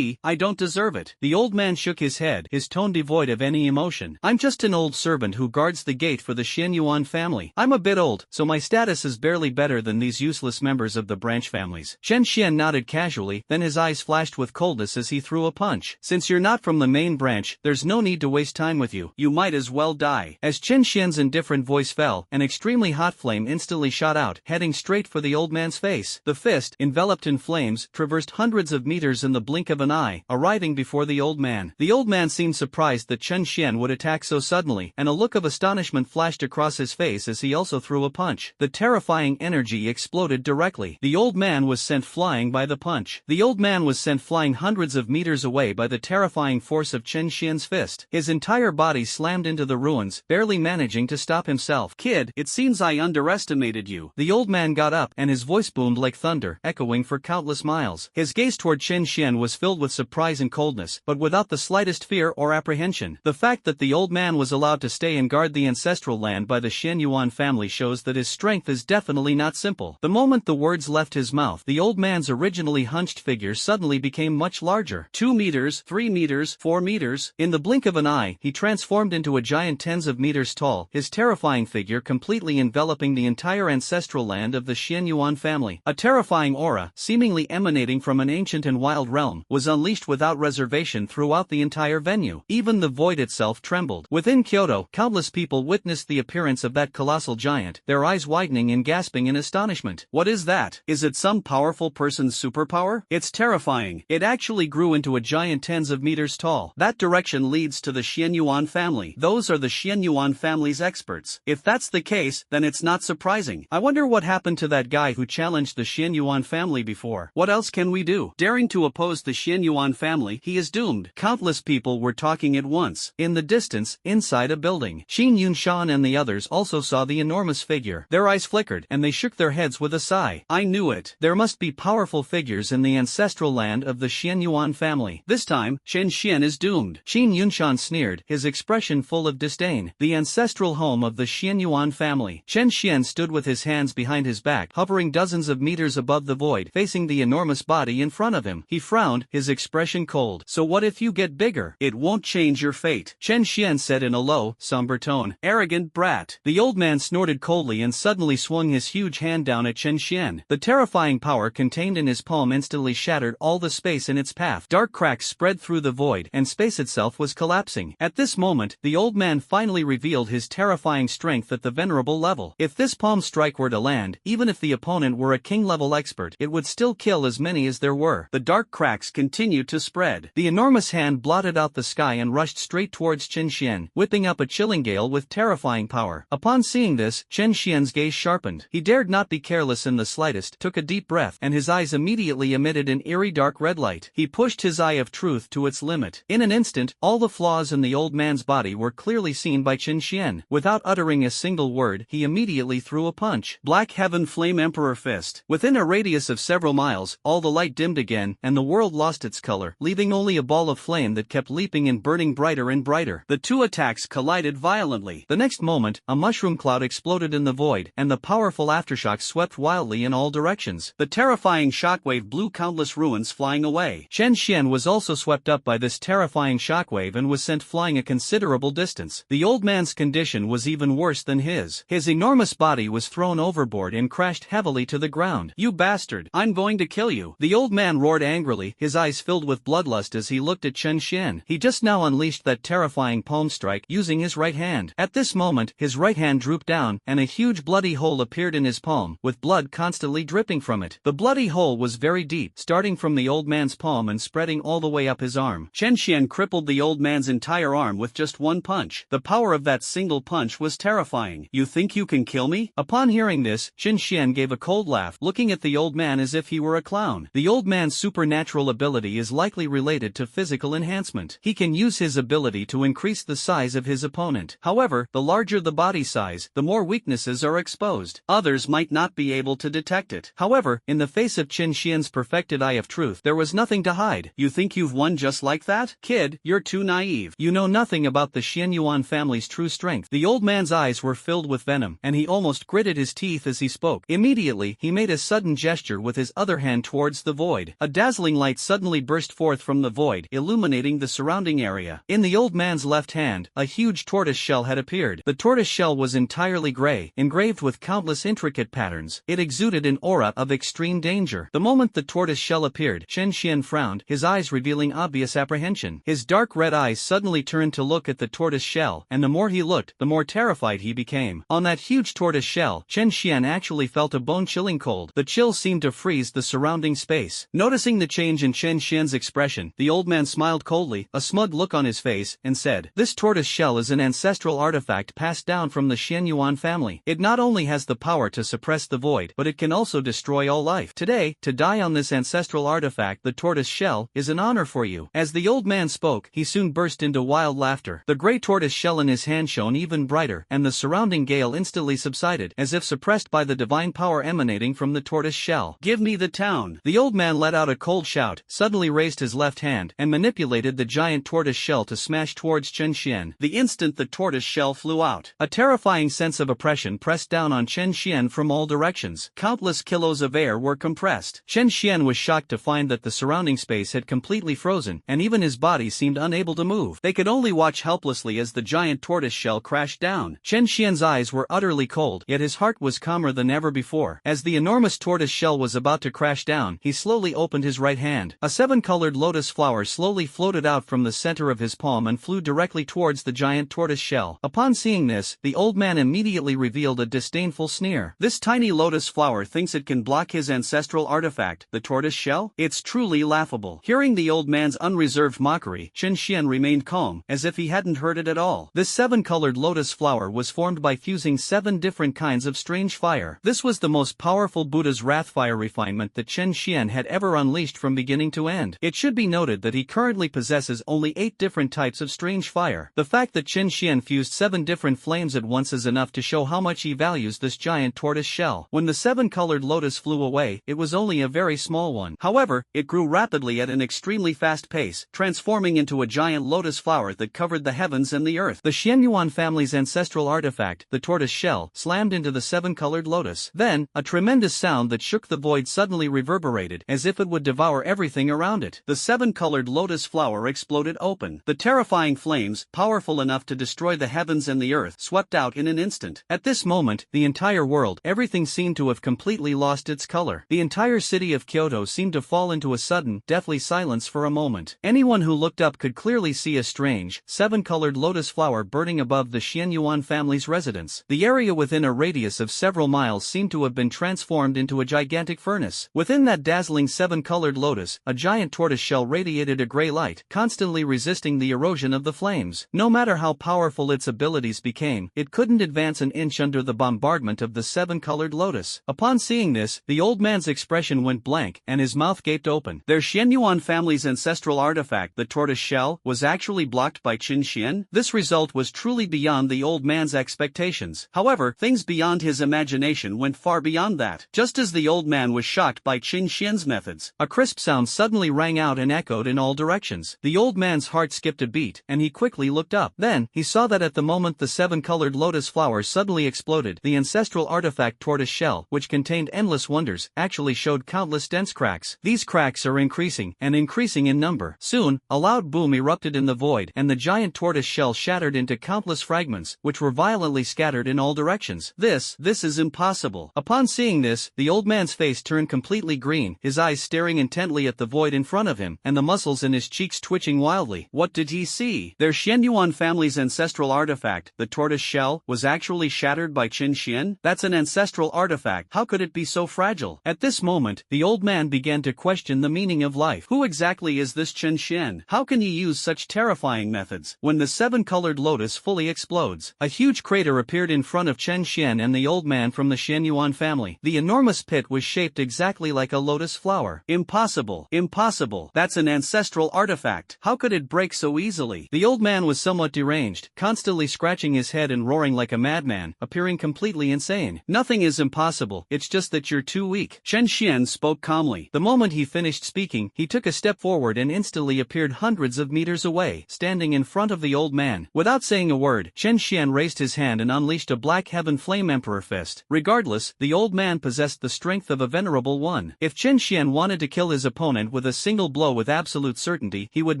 I don't deserve it. The old man shook his head, his tone devoid of any emotion. I'm just an old servant who guards the gate for the Xianyuan family. I'm a bit old, so my status is barely better than these useless members of the branch families. Qin Xian nodded casually, then his eyes flashed with coldness as he threw a punch. Since you're not from the main branch, there's no need to waste time with you. You might as well die. As Qin Xian's indifferent voice fell, an extremely hot flame instantly shot out, heading straight for the old man's face. The fist, enveloped in flames, traversed hundreds of meters in the blink of an eye, arriving before the old man. The old man seemed surprised that Qin Xian would attack so suddenly, and a look of astonishment flashed across his face as he also threw a punch. The terrifying energy exploded directly. The old man was sent flying by the punch. The old man was sent flying hundreds of meters away by the terrifying force of Qin Xian's fist. His entire body slammed into the ruins, barely managing to stop himself. Kid, it seems I underestimated translated you. The old man got up, and his voice boomed like thunder, echoing for countless miles. His gaze toward Chen Xian was filled with surprise and coldness, but without the slightest fear or apprehension. The fact that the old man was allowed to stay and guard the ancestral land by the Xian Yuan family shows that his strength is definitely not simple. The moment the words left his mouth, the old man's originally hunched figure suddenly became much larger. 2 meters, 3 meters, 4 meters. In the blink of an eye, he transformed into a giant tens of meters tall, his terrifying figure completely enveloping the entire ancestral land of the Xian Yuan family. A terrifying aura, seemingly emanating from an ancient and wild realm, was unleashed without reservation throughout the entire venue. Even the void itself trembled. Within Kyoto, countless people witnessed the appearance of that colossal giant, their eyes widening and gasping in astonishment. What is that? Is it some powerful person's superpower? It's terrifying. It actually grew into a giant tens of meters tall. That direction leads to the Xian Yuan family. Those are the Xian Yuan family's experts. If that's the case, then it's not surprising. I wonder what happened to that guy who challenged the Xian Yuan family before. What else can we do? Daring to oppose the Xian Yuan family, he is doomed. Countless people were talking at once. In the distance, inside a building, Xin Yunshan and the others also saw the enormous figure. Their eyes flickered, and they shook their heads with a sigh. I knew it. There must be powerful figures in the ancestral land of the Xian Yuan family. This time, Chen Xian is doomed. Xin Yunshan sneered, his expression full of disdain. The ancestral home of the Xian Yuan family. Chen Xian stood with his hands behind his back, hovering dozens of meters above the void, facing the enormous body in front of him. He frowned, his expression cold. So what if you get bigger? It won't change your fate, Chen Xian said in a low, somber tone. Arrogant brat. The old man snorted coldly and suddenly swung his huge hand down at Chen Xian. The terrifying power contained in his palm instantly shattered all the space in its path. Dark cracks spread through the void, and space itself was collapsing. At this moment, the old man finally revealed his terrifying strength at the venerable level. If this palm strike were to land, even if the opponent were a king-level expert, it would still kill as many as there were. The dark cracks continued to spread. The enormous hand blotted out the sky and rushed straight towards Chen Xian, whipping up a chilling gale with terrifying power. Upon seeing this, Chen Xian's gaze sharpened. He dared not be careless in the slightest, took a deep breath, and his eyes immediately emitted an eerie dark red light. He pushed his eye of truth to its limit. In an instant, all the flaws in the old man's body were clearly seen by Chen Xian. Without uttering a single word, he immediately threw a punch. Black Heaven Flame Emperor Fist. Within a radius of several miles, all the light dimmed again, and the world lost its color, leaving only a ball of flame that kept leaping and burning brighter and brighter. The two attacks collided violently. The next moment, a mushroom cloud exploded in the void, and the powerful aftershocks swept wildly in all directions. The terrifying shockwave blew countless ruins flying away. Chen Xian was also swept up by this terrifying shockwave and was sent flying a considerable distance. The old man's condition was even worse than his. His enormous body was thrown overboard and crashed heavily to the ground. You bastard! I'm going to kill you! The old man roared angrily, his eyes filled with bloodlust as he looked at Chen Xian. He just now unleashed that terrifying palm strike using his right hand. At this moment, his right hand drooped down, and a huge bloody hole appeared in his palm, with blood constantly dripping from it. The bloody hole was very deep, starting from the old man's palm and spreading all the way up his arm. Chen Xian crippled the old man's entire arm with just one punch. The power of that single punch was terrifying. You think you can kill me? Upon hearing this, Chen Xian gave a cold laugh, looking at the old man as if he were a clown. The old man's supernatural ability is likely related to physical enhancement. He can use his ability to increase the size of his opponent. However, the larger the body size, the more weaknesses are exposed. Others might not be able to detect it. However, in the face of Chen Xian's perfected eye of truth, there was nothing to hide. You think you've won just like that? Kid, you're too naive. You know nothing about the Xian Yuan family's true strength. The old man's eyes were filled with venom, and he almost gritted his teeth as he spoke. Immediately, he made a sudden gesture with his other hand towards the void. A dazzling light suddenly burst forth from the void, illuminating the surrounding area. In the old man's left hand, a huge tortoise shell had appeared. The tortoise shell was entirely gray, engraved with countless intricate patterns. It exuded an aura of extreme danger. The moment the tortoise shell appeared, Chen Xian frowned, his eyes revealing obvious apprehension. His dark red eyes suddenly turned to look at the tortoise shell, and the more he looked, the more terrified he became. On that huge tortoise shell, Chen Xian actually felt a bone-chilling cold. The chill seemed to freeze the surrounding space. Noticing the change in Chen Xian's expression, the old man smiled coldly, a smug look on his face, and said, "This tortoise shell is an ancestral artifact passed down from the Xian Yuan family. It not only has the power to suppress the void, but it can also destroy all life. Today, to die on this ancestral artifact, the tortoise shell, is an honor for you." As the old man spoke, he soon burst into wild laughter. The gray tortoise shell in his hand shone even brighter, and the surrounding gale instantly subsided, as as if suppressed by the divine power emanating from the tortoise shell. "Give me the town." The old man let out a cold shout, suddenly raised his left hand, and manipulated the giant tortoise shell to smash towards Chen Xian. The instant the tortoise shell flew out, A terrifying sense of oppression pressed down on Chen Xian from all directions. countless kilos of air were compressed. Chen Xian was shocked to find that the surrounding space had completely frozen, and even his body seemed unable to move. They could only watch helplessly as the giant tortoise shell crashed down. Chen Xian's eyes were utterly cold, yet his heart was calmer than ever before. As the enormous tortoise shell was about to crash down, he slowly opened his right hand. A seven-colored lotus flower slowly floated out from the center of his palm and flew directly towards the giant tortoise shell. Upon seeing this, the old man immediately revealed a disdainful sneer. "This tiny lotus flower thinks it can block his ancestral artifact, the tortoise shell? It's truly laughable." Hearing the old man's unreserved mockery, Chen Xian remained calm, as if he hadn't heard it at all. This seven-colored lotus flower was formed by fusing 7 different kinds of strange fire. This was the most powerful Buddha's wrath fire refinement that Chen Xian had ever unleashed from beginning to end. It should be noted that he currently possesses only 8 different types of strange fire. The fact that Chen Xian fused 7 different flames at once is enough to show how much he values this giant tortoise shell. When the 7-colored lotus flew away, it was only a very small one. However, it grew rapidly at an extremely fast pace, transforming into a giant lotus flower that covered the heavens and the earth. The Xianyuan family's ancestral artifact, the tortoise shell, slammed into the 7-colored lotus. Then, a tremendous sound that shook the void suddenly reverberated, as if it would devour everything around it. The 7-colored lotus flower exploded open. The terrifying flames, powerful enough to destroy the heavens and the earth, swept out in an instant. At this moment, the entire world, everything seemed to have completely lost its color. The entire city of Kyoto seemed to fall into a sudden, deathly silence for a moment. Anyone who looked up could clearly see a strange, 7-colored lotus flower burning above the Xianyuan family's residence. The area within a radius of several miles seemed to have been transformed into a gigantic furnace. Within that dazzling 7-colored lotus, a giant tortoise shell radiated a gray light, constantly resisting the erosion of the flames. No matter how powerful its abilities became, it couldn't advance an inch under the bombardment of the 7-colored lotus. Upon seeing this, the old man's expression went blank, and his mouth gaped open. Their Xianyuan family's ancestral artifact, the tortoise shell, was actually blocked by Chen Xian? This result was truly beyond the old man's expectations. However, things beyond his imagination went far beyond that. Just as the old man was shocked by Chen Xian's methods, a crisp sound suddenly rang out and echoed in all directions. The old man's heart skipped a beat, and he quickly looked up. Then, he saw that at the moment the 7-colored lotus flower suddenly exploded, the ancestral artifact tortoise shell, which contained endless wonders, actually showed countless dense cracks. These cracks are increasing, and increasing in number. Soon, a loud boom erupted in the void, and the giant tortoise shell shattered into countless fragments, which were violently scattered in all directions. This is impossible. Upon seeing this, the old man's face turned completely green, his eyes staring intently at the void in front of him, and the muscles in his cheeks twitching wildly. What did he see? Their Xianyuan family's ancestral artifact, the tortoise shell, was actually shattered by Chen Xian? That's an ancestral artifact. How could it be so fragile? At this moment, the old man began to question the meaning of life. Who exactly is this Chen Xian? How can he use such terrifying methods? When the 7-colored lotus fully explodes, a huge crater appeared in front of Chen Xian and the old man from the Xianyuan family. The enormous pit was shaped exactly like a lotus flower. Impossible. Impossible. That's an ancestral artifact. How could it break so easily? The old man was somewhat deranged, constantly scratching his head and roaring like a madman, appearing completely insane. Nothing is impossible, it's just that you're too weak. Chen Xian spoke calmly. The moment he finished speaking, he took a step forward and instantly appeared hundreds of meters away, standing in front of the old man. Without saying a word, Chen Xian raised his hand and unleashed a black heaven flame emperor fist. Regardless, the old man possessed the strength of a venerable one. If Chen Xian wanted to kill his opponent with a single blow with absolute certainty, he would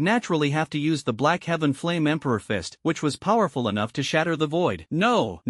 naturally have to use the black heaven flame emperor fist, which was powerful enough to shatter the void. No,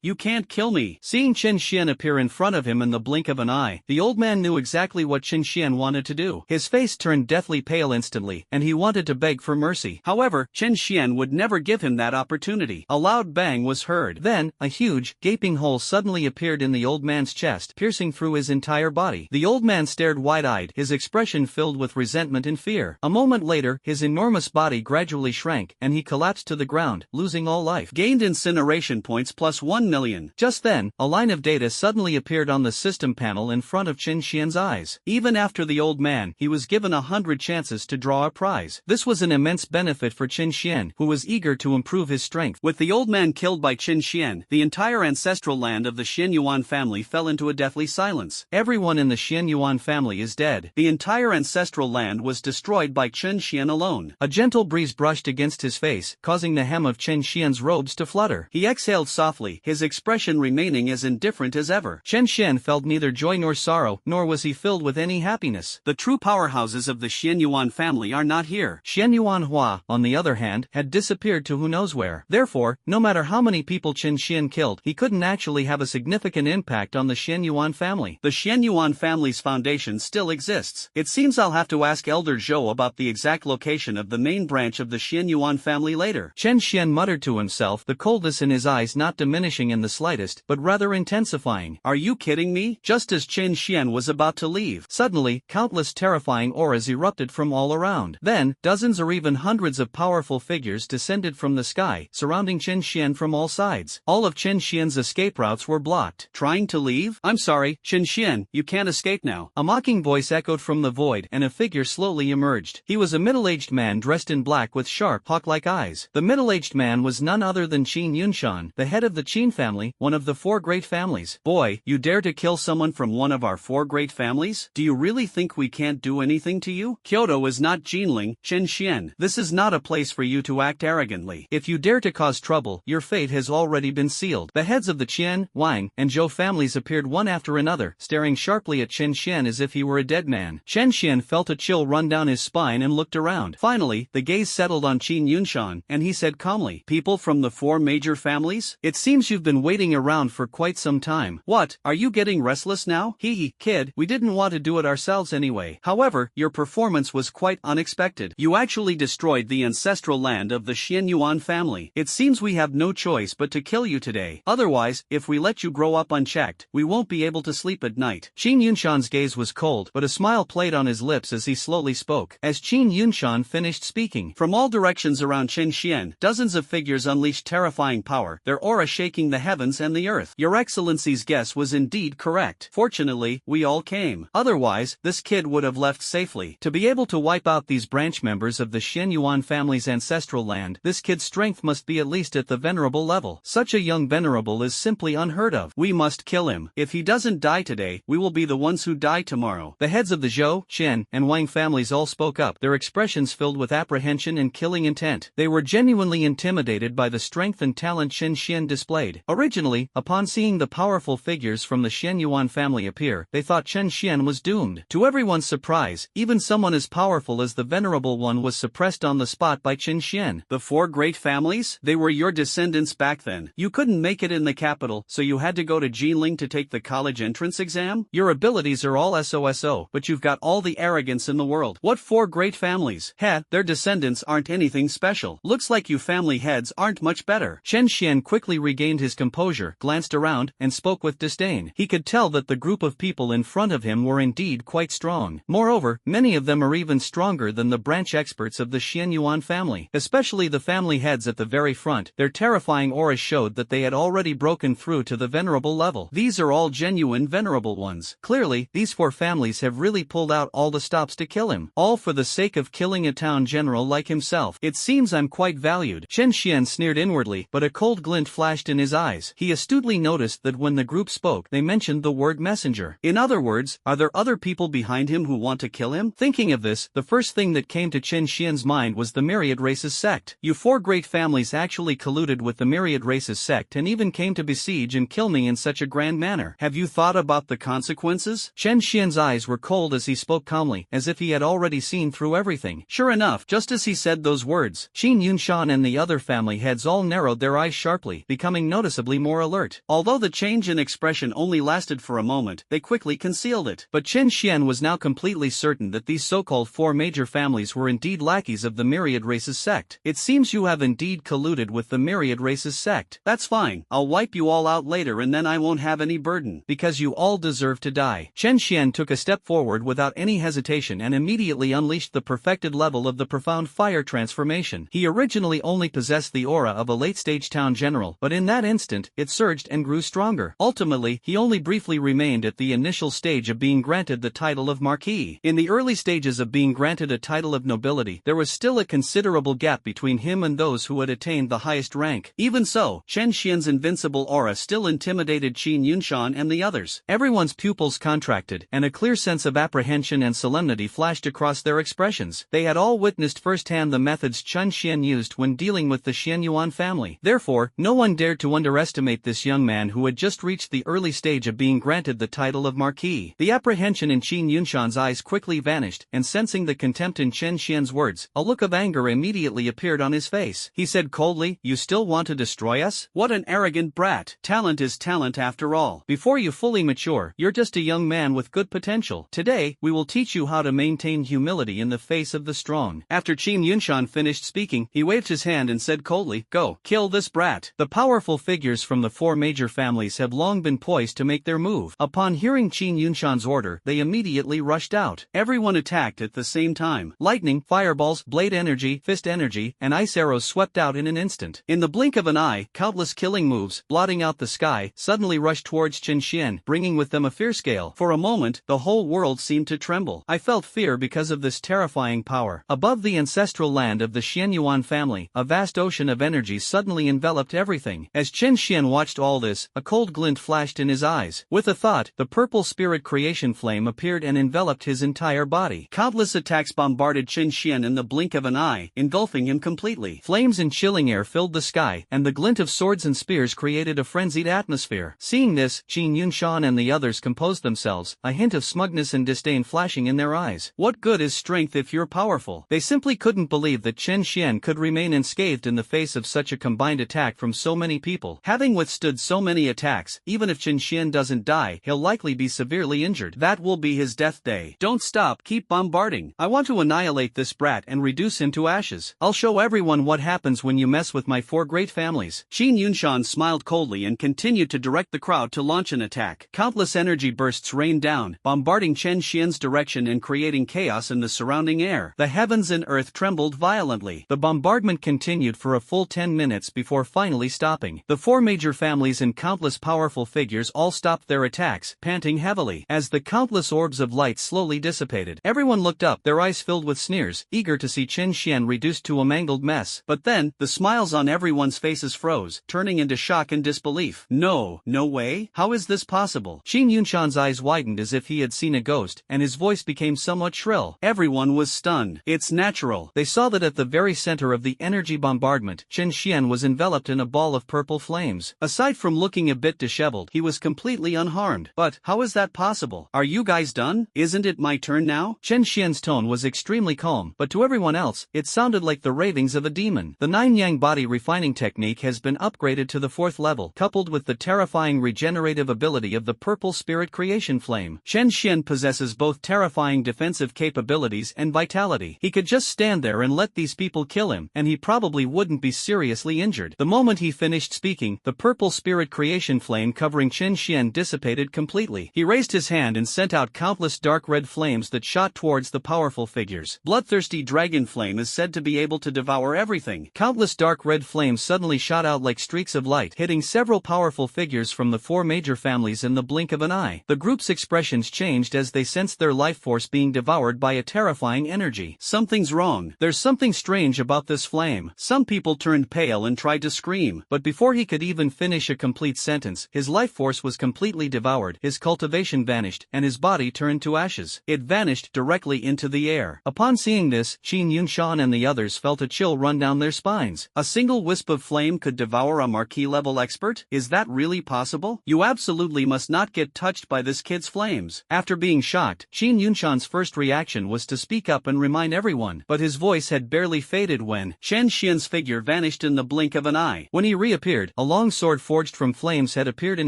you can't kill me. Seeing Chen Xian appear in front of him in the blink of an eye, the old man knew exactly what Chen Xian wanted to do. His face turned deathly pale instantly, and he wanted to beg for mercy. However, Chen Xian would never give him that opportunity. A loud bang was heard. Then, a huge, gaping hole suddenly appeared in the old man's chest, piercing through his entire body. The old man stared wide-eyed, his expression filled with resentment and fear. A moment later, his enormous body gradually shrank, and he collapsed to the ground, losing all life. Gained incineration points plus 1 million. Just then, a line of data suddenly appeared on the system panel in front of Chen Xian's eyes. Even after the old man, he was given 100 chances to draw a prize. This was an immense benefit for Chen Xian, who was eager to improve his strength. With the old man killed by Chen Xian, the entire ancestral ancestral land of the Xianyuan family fell into a deathly silence. Everyone in the Xianyuan family is dead. The entire ancestral land was destroyed by Chen Xian alone. A gentle breeze brushed against his face, causing the hem of Chen Xian's robes to flutter. He exhaled softly, his expression remaining as indifferent as ever. Chen Xian felt neither joy nor sorrow, nor was he filled with any happiness. The true powerhouses of the Xianyuan family are not here. Xianyuan Hua, on the other hand, had disappeared to who knows where. Therefore, no matter how many people Chen Xian killed, he couldn't actually have a significant impact on the Xianyuan family. The Xianyuan family's foundation still exists. It seems I'll have to ask Elder Zhou about the exact location of the main branch of the Xianyuan family later. Chen Xian muttered to himself, the coldness in his eyes not diminishing in the slightest, but rather intensifying. Are you kidding me? Just as Chen Xian was about to leave, suddenly, countless terrifying auras erupted from all around. Then, dozens or even hundreds of powerful figures descended from the sky, surrounding Chen Xian from all sides. All of Chen Xian's escape routes were blocked. Trying to leave? I'm sorry, Chen Xian, you can't escape now. A mocking voice echoed from the void and a figure slowly emerged. He was a middle-aged man dressed in black with sharp, hawk-like eyes. The middle-aged man was none other than Qin Yunshan, the head of the Qin family, one of the four great families. Boy, you dare to kill someone from one of our four great families? Do you really think we can't do anything to you? Kyoto is not Jinling, Chen Xian. This is not a place for you to act arrogantly. If you dare to cause trouble, your fate has already been sealed. The heads of the Qian, Wang, and Zhou families appeared one after another, staring sharply at Chen Xian as if he were a dead man. Chen Xian felt a chill run down his spine and looked around. Finally, the gaze settled on Qin Yunshan, and he said calmly, "People from the four major families? It seems you've been waiting around for quite some time. What, are you getting restless now? Hee, kid, we didn't want to do it ourselves anyway. However, your performance was quite unexpected. You actually destroyed the ancestral land of the Xianyuan family. It seems we have no choice but to kill you today. Otherwise, if we let you grow up unchecked, we won't be able to sleep at night." Qin Yunshan's gaze was cold, but a smile played on his lips as he slowly spoke. As Qin Yunshan finished speaking, from all directions around Chen Xian, dozens of figures unleashed terrifying power, their aura shaking the heavens and the earth. Your Excellency's guess was indeed correct. Fortunately, we all came. Otherwise, this kid would have left safely. To be able to wipe out these branch members of the Xianyuan family's ancestral land, this kid's strength must be at least at the venerable level. Such a young venerable is simply unheard of. We must kill him. If he doesn't die today, we will be the ones who die tomorrow. The heads of the Zhou, Chen, and Wang families all spoke up, their expressions filled with apprehension and killing intent. They were genuinely intimidated by the strength and talent Chen Xian displayed. Originally, upon seeing the powerful figures from the Xianyuan family appear, they thought Chen Xian was doomed. To everyone's surprise, even someone as powerful as the venerable one was suppressed on the spot by Chen Xian. The four great families? They were your descendants back then. You couldn't make it in the capital, so you had to go to Jinling to take the college entrance exam? Your abilities are all SOSO, but you've got all the arrogance in the world. What four great families? Their descendants aren't anything special. Looks like you family heads aren't much better. Chen Xian quickly regained his composure, glanced around, and spoke with disdain. He could tell that the group of people in front of him were indeed quite strong. Moreover, many of them are even stronger than the branch experts of the Xianyuan family, especially the family heads at the very front. Their terrifying auras showed that they had already broken through to the venerable level. These are all genuine venerable ones. Clearly, these four families have really pulled out all the stops to kill him, all for the sake of killing a town general like himself. It seems I'm quite valued. Chen Xian sneered inwardly, but a cold glint flashed in his eyes. He astutely noticed that when the group spoke, they mentioned the word messenger. In other words, are there other people behind him who want to kill him? Thinking of this, the first thing that came to Chen Xian's mind was the Myriad race's sect. You four great families actually colluded with the Myriad race's sect and even came to besiege and kill me in such a grand manner. Have you thought about the consequences? Chen Xian's eyes were cold as he spoke calmly, as if he had already seen through everything. Sure enough, just as he said those words, Qin Yunshan and the other family heads all narrowed their eyes sharply, becoming noticeably more alert. Although the change in expression only lasted for a moment, they quickly concealed it. But Chen Xian was now completely certain that these so-called four major families were indeed lackeys of the Myriad race's sect. It seems you have indeed colluded with the Myriad race's sect. That's fine. I'll wipe you all out later and then I won't have any burden. Because you all deserve to die. Chen Xian took a step forward without any hesitation and immediately unleashed the perfected level of the profound fire transformation. He originally only possessed the aura of a late-stage town general, but in that instant, it surged and grew stronger. Ultimately, he only briefly remained at the initial stage of being granted the title of Marquis. In the early stages of being granted a title of nobility, there was still a considerable gap between him and those who had attained the highest rank. Even so, Chen Xian's invincible aura still intimidated Qin Yunshan and the others. Everyone's pupils contracted, and a clear sense of apprehension and solemnity flashed across their expressions. They had all witnessed firsthand the methods Chen Xian used when dealing with the Xianyuan family. Therefore, no one dared to underestimate this young man who had just reached the early stage of being granted the title of Marquis. The apprehension in Qin Yunshan's eyes quickly vanished, and sensing the contempt in Chen Xian's words, a look of anger immediately appeared on his face. He said coldly, "You still want to destroy us? What an arrogant brat. Talent is talent after all. Before you fully mature, you're just a young man with good potential. Today, we will teach you how to maintain humility in the face of the strong." After Qin Yunshan finished speaking, he waved his hand and said coldly, "Go, kill this brat." The powerful figures from the four major families have long been poised to make their move. Upon hearing Qin Yunshan's order, they immediately rushed out. Everyone attacked at the same time. Lightning, fireballs, blade energy, fist energy, and ice arrows swept out in an instant. In the blink of an eye, countless killing moves, blotting out the sky, suddenly rushed towards Chen Xian, bringing with them a fierce gale. For a moment, the whole world seemed to tremble. I felt fear because of this terrifying power. Above the ancestral land of the Xianyuan family, a vast ocean of energy suddenly enveloped everything. As Chen Xian watched all this, a cold glint flashed in his eyes. With a thought, the purple spirit creation flame appeared and enveloped his entire body. Countless attacks bombarded Chen Xian in the blink of an eye, engulfing him completely. Flames and chilling air filled the sky, and the glint of swords and spears created a frenzied atmosphere. Seeing this, Qin Yunshan and the others composed themselves, a hint of smugness and disdain flashing in their eyes. What good is strength if you're powerful? They simply couldn't believe that Chen Xian could remain unscathed in the face of such a combined attack from so many people. Having withstood so many attacks, even if Chen Xian doesn't die, he'll likely be severely injured. That will be his death day. Don't stop, keep bombarding. I want to annihilate this brat and reduce him to ashes. I'll show everyone what happens when you mess with my four great families. Qin Yunshan smiled coldly and continued to direct the crowd to launch an attack. Countless energy bursts rained down, bombarding Chen Xian's direction and creating chaos in the surrounding air. The heavens and earth trembled violently. The bombardment continued for a full 10 minutes before finally stopping. The four major families and countless powerful figures all stopped their attacks, panting heavily. As the countless orbs of light slowly dissipated, everyone looked up, their eyes filled with sneers, eager to see Chen Xian reduced to a mangled mess. But then, the smiles on everyone's faces froze, turning into shock and disbelief. No way? How is this possible? Qin Yunshan's eyes widened as if he had seen a ghost, and his voice became somewhat shrill. Everyone was stunned. It's natural. They saw that at the very center of the energy bombardment, Chen Xian was enveloped in a ball of purple flames. Aside from looking a bit disheveled, he was completely unharmed. But, how is that possible? Are you guys done? Isn't it my turn now? Chen Xian's tone was extremely calm, but to everyone else, it sounded like the ravings of a demon. The nine-yang body refining technique has been upgraded to the 4th level, coupled with the terrifying regenerative ability of the purple spirit creation flame. Chen Xian possesses both terrifying defensive capabilities and vitality. He could just stand there and let these people kill him, and he probably wouldn't be seriously injured. The moment he finished speaking, the purple spirit creation flame covering Chen Xian dissipated completely. He raised his hand and sent out countless dark red flames that shot towards the powerful figures. Bloodthirsty dragon flame is said to be able to devour everything. Countless dark red flames suddenly shot out like streaks of light, hitting several powerful figures from the four major families in the blink of an eye. The group's expressions changed as they sensed their life force being devoured by a terrifying energy. Something's wrong. There's something strange about this flame. Some people turned pale and tried to scream, but before he could even finish a complete sentence, his life force was completely devoured, his cultivation vanished, and his body turned to ashes. It vanished directly into the air. Upon seeing this, Qin Yunshan and the others felt a chill run down their spines. A single wisp of flame could devour a marquis-level expert? Is that really possible? You absolutely must not get touched by this kid's flames. After being shocked, Qin Yunshan's first reaction was to speak up and remind everyone, but his voice had barely faded when Chen Xian's figure vanished in the blink of an eye. When he reappeared, a long sword forged from flames had appeared in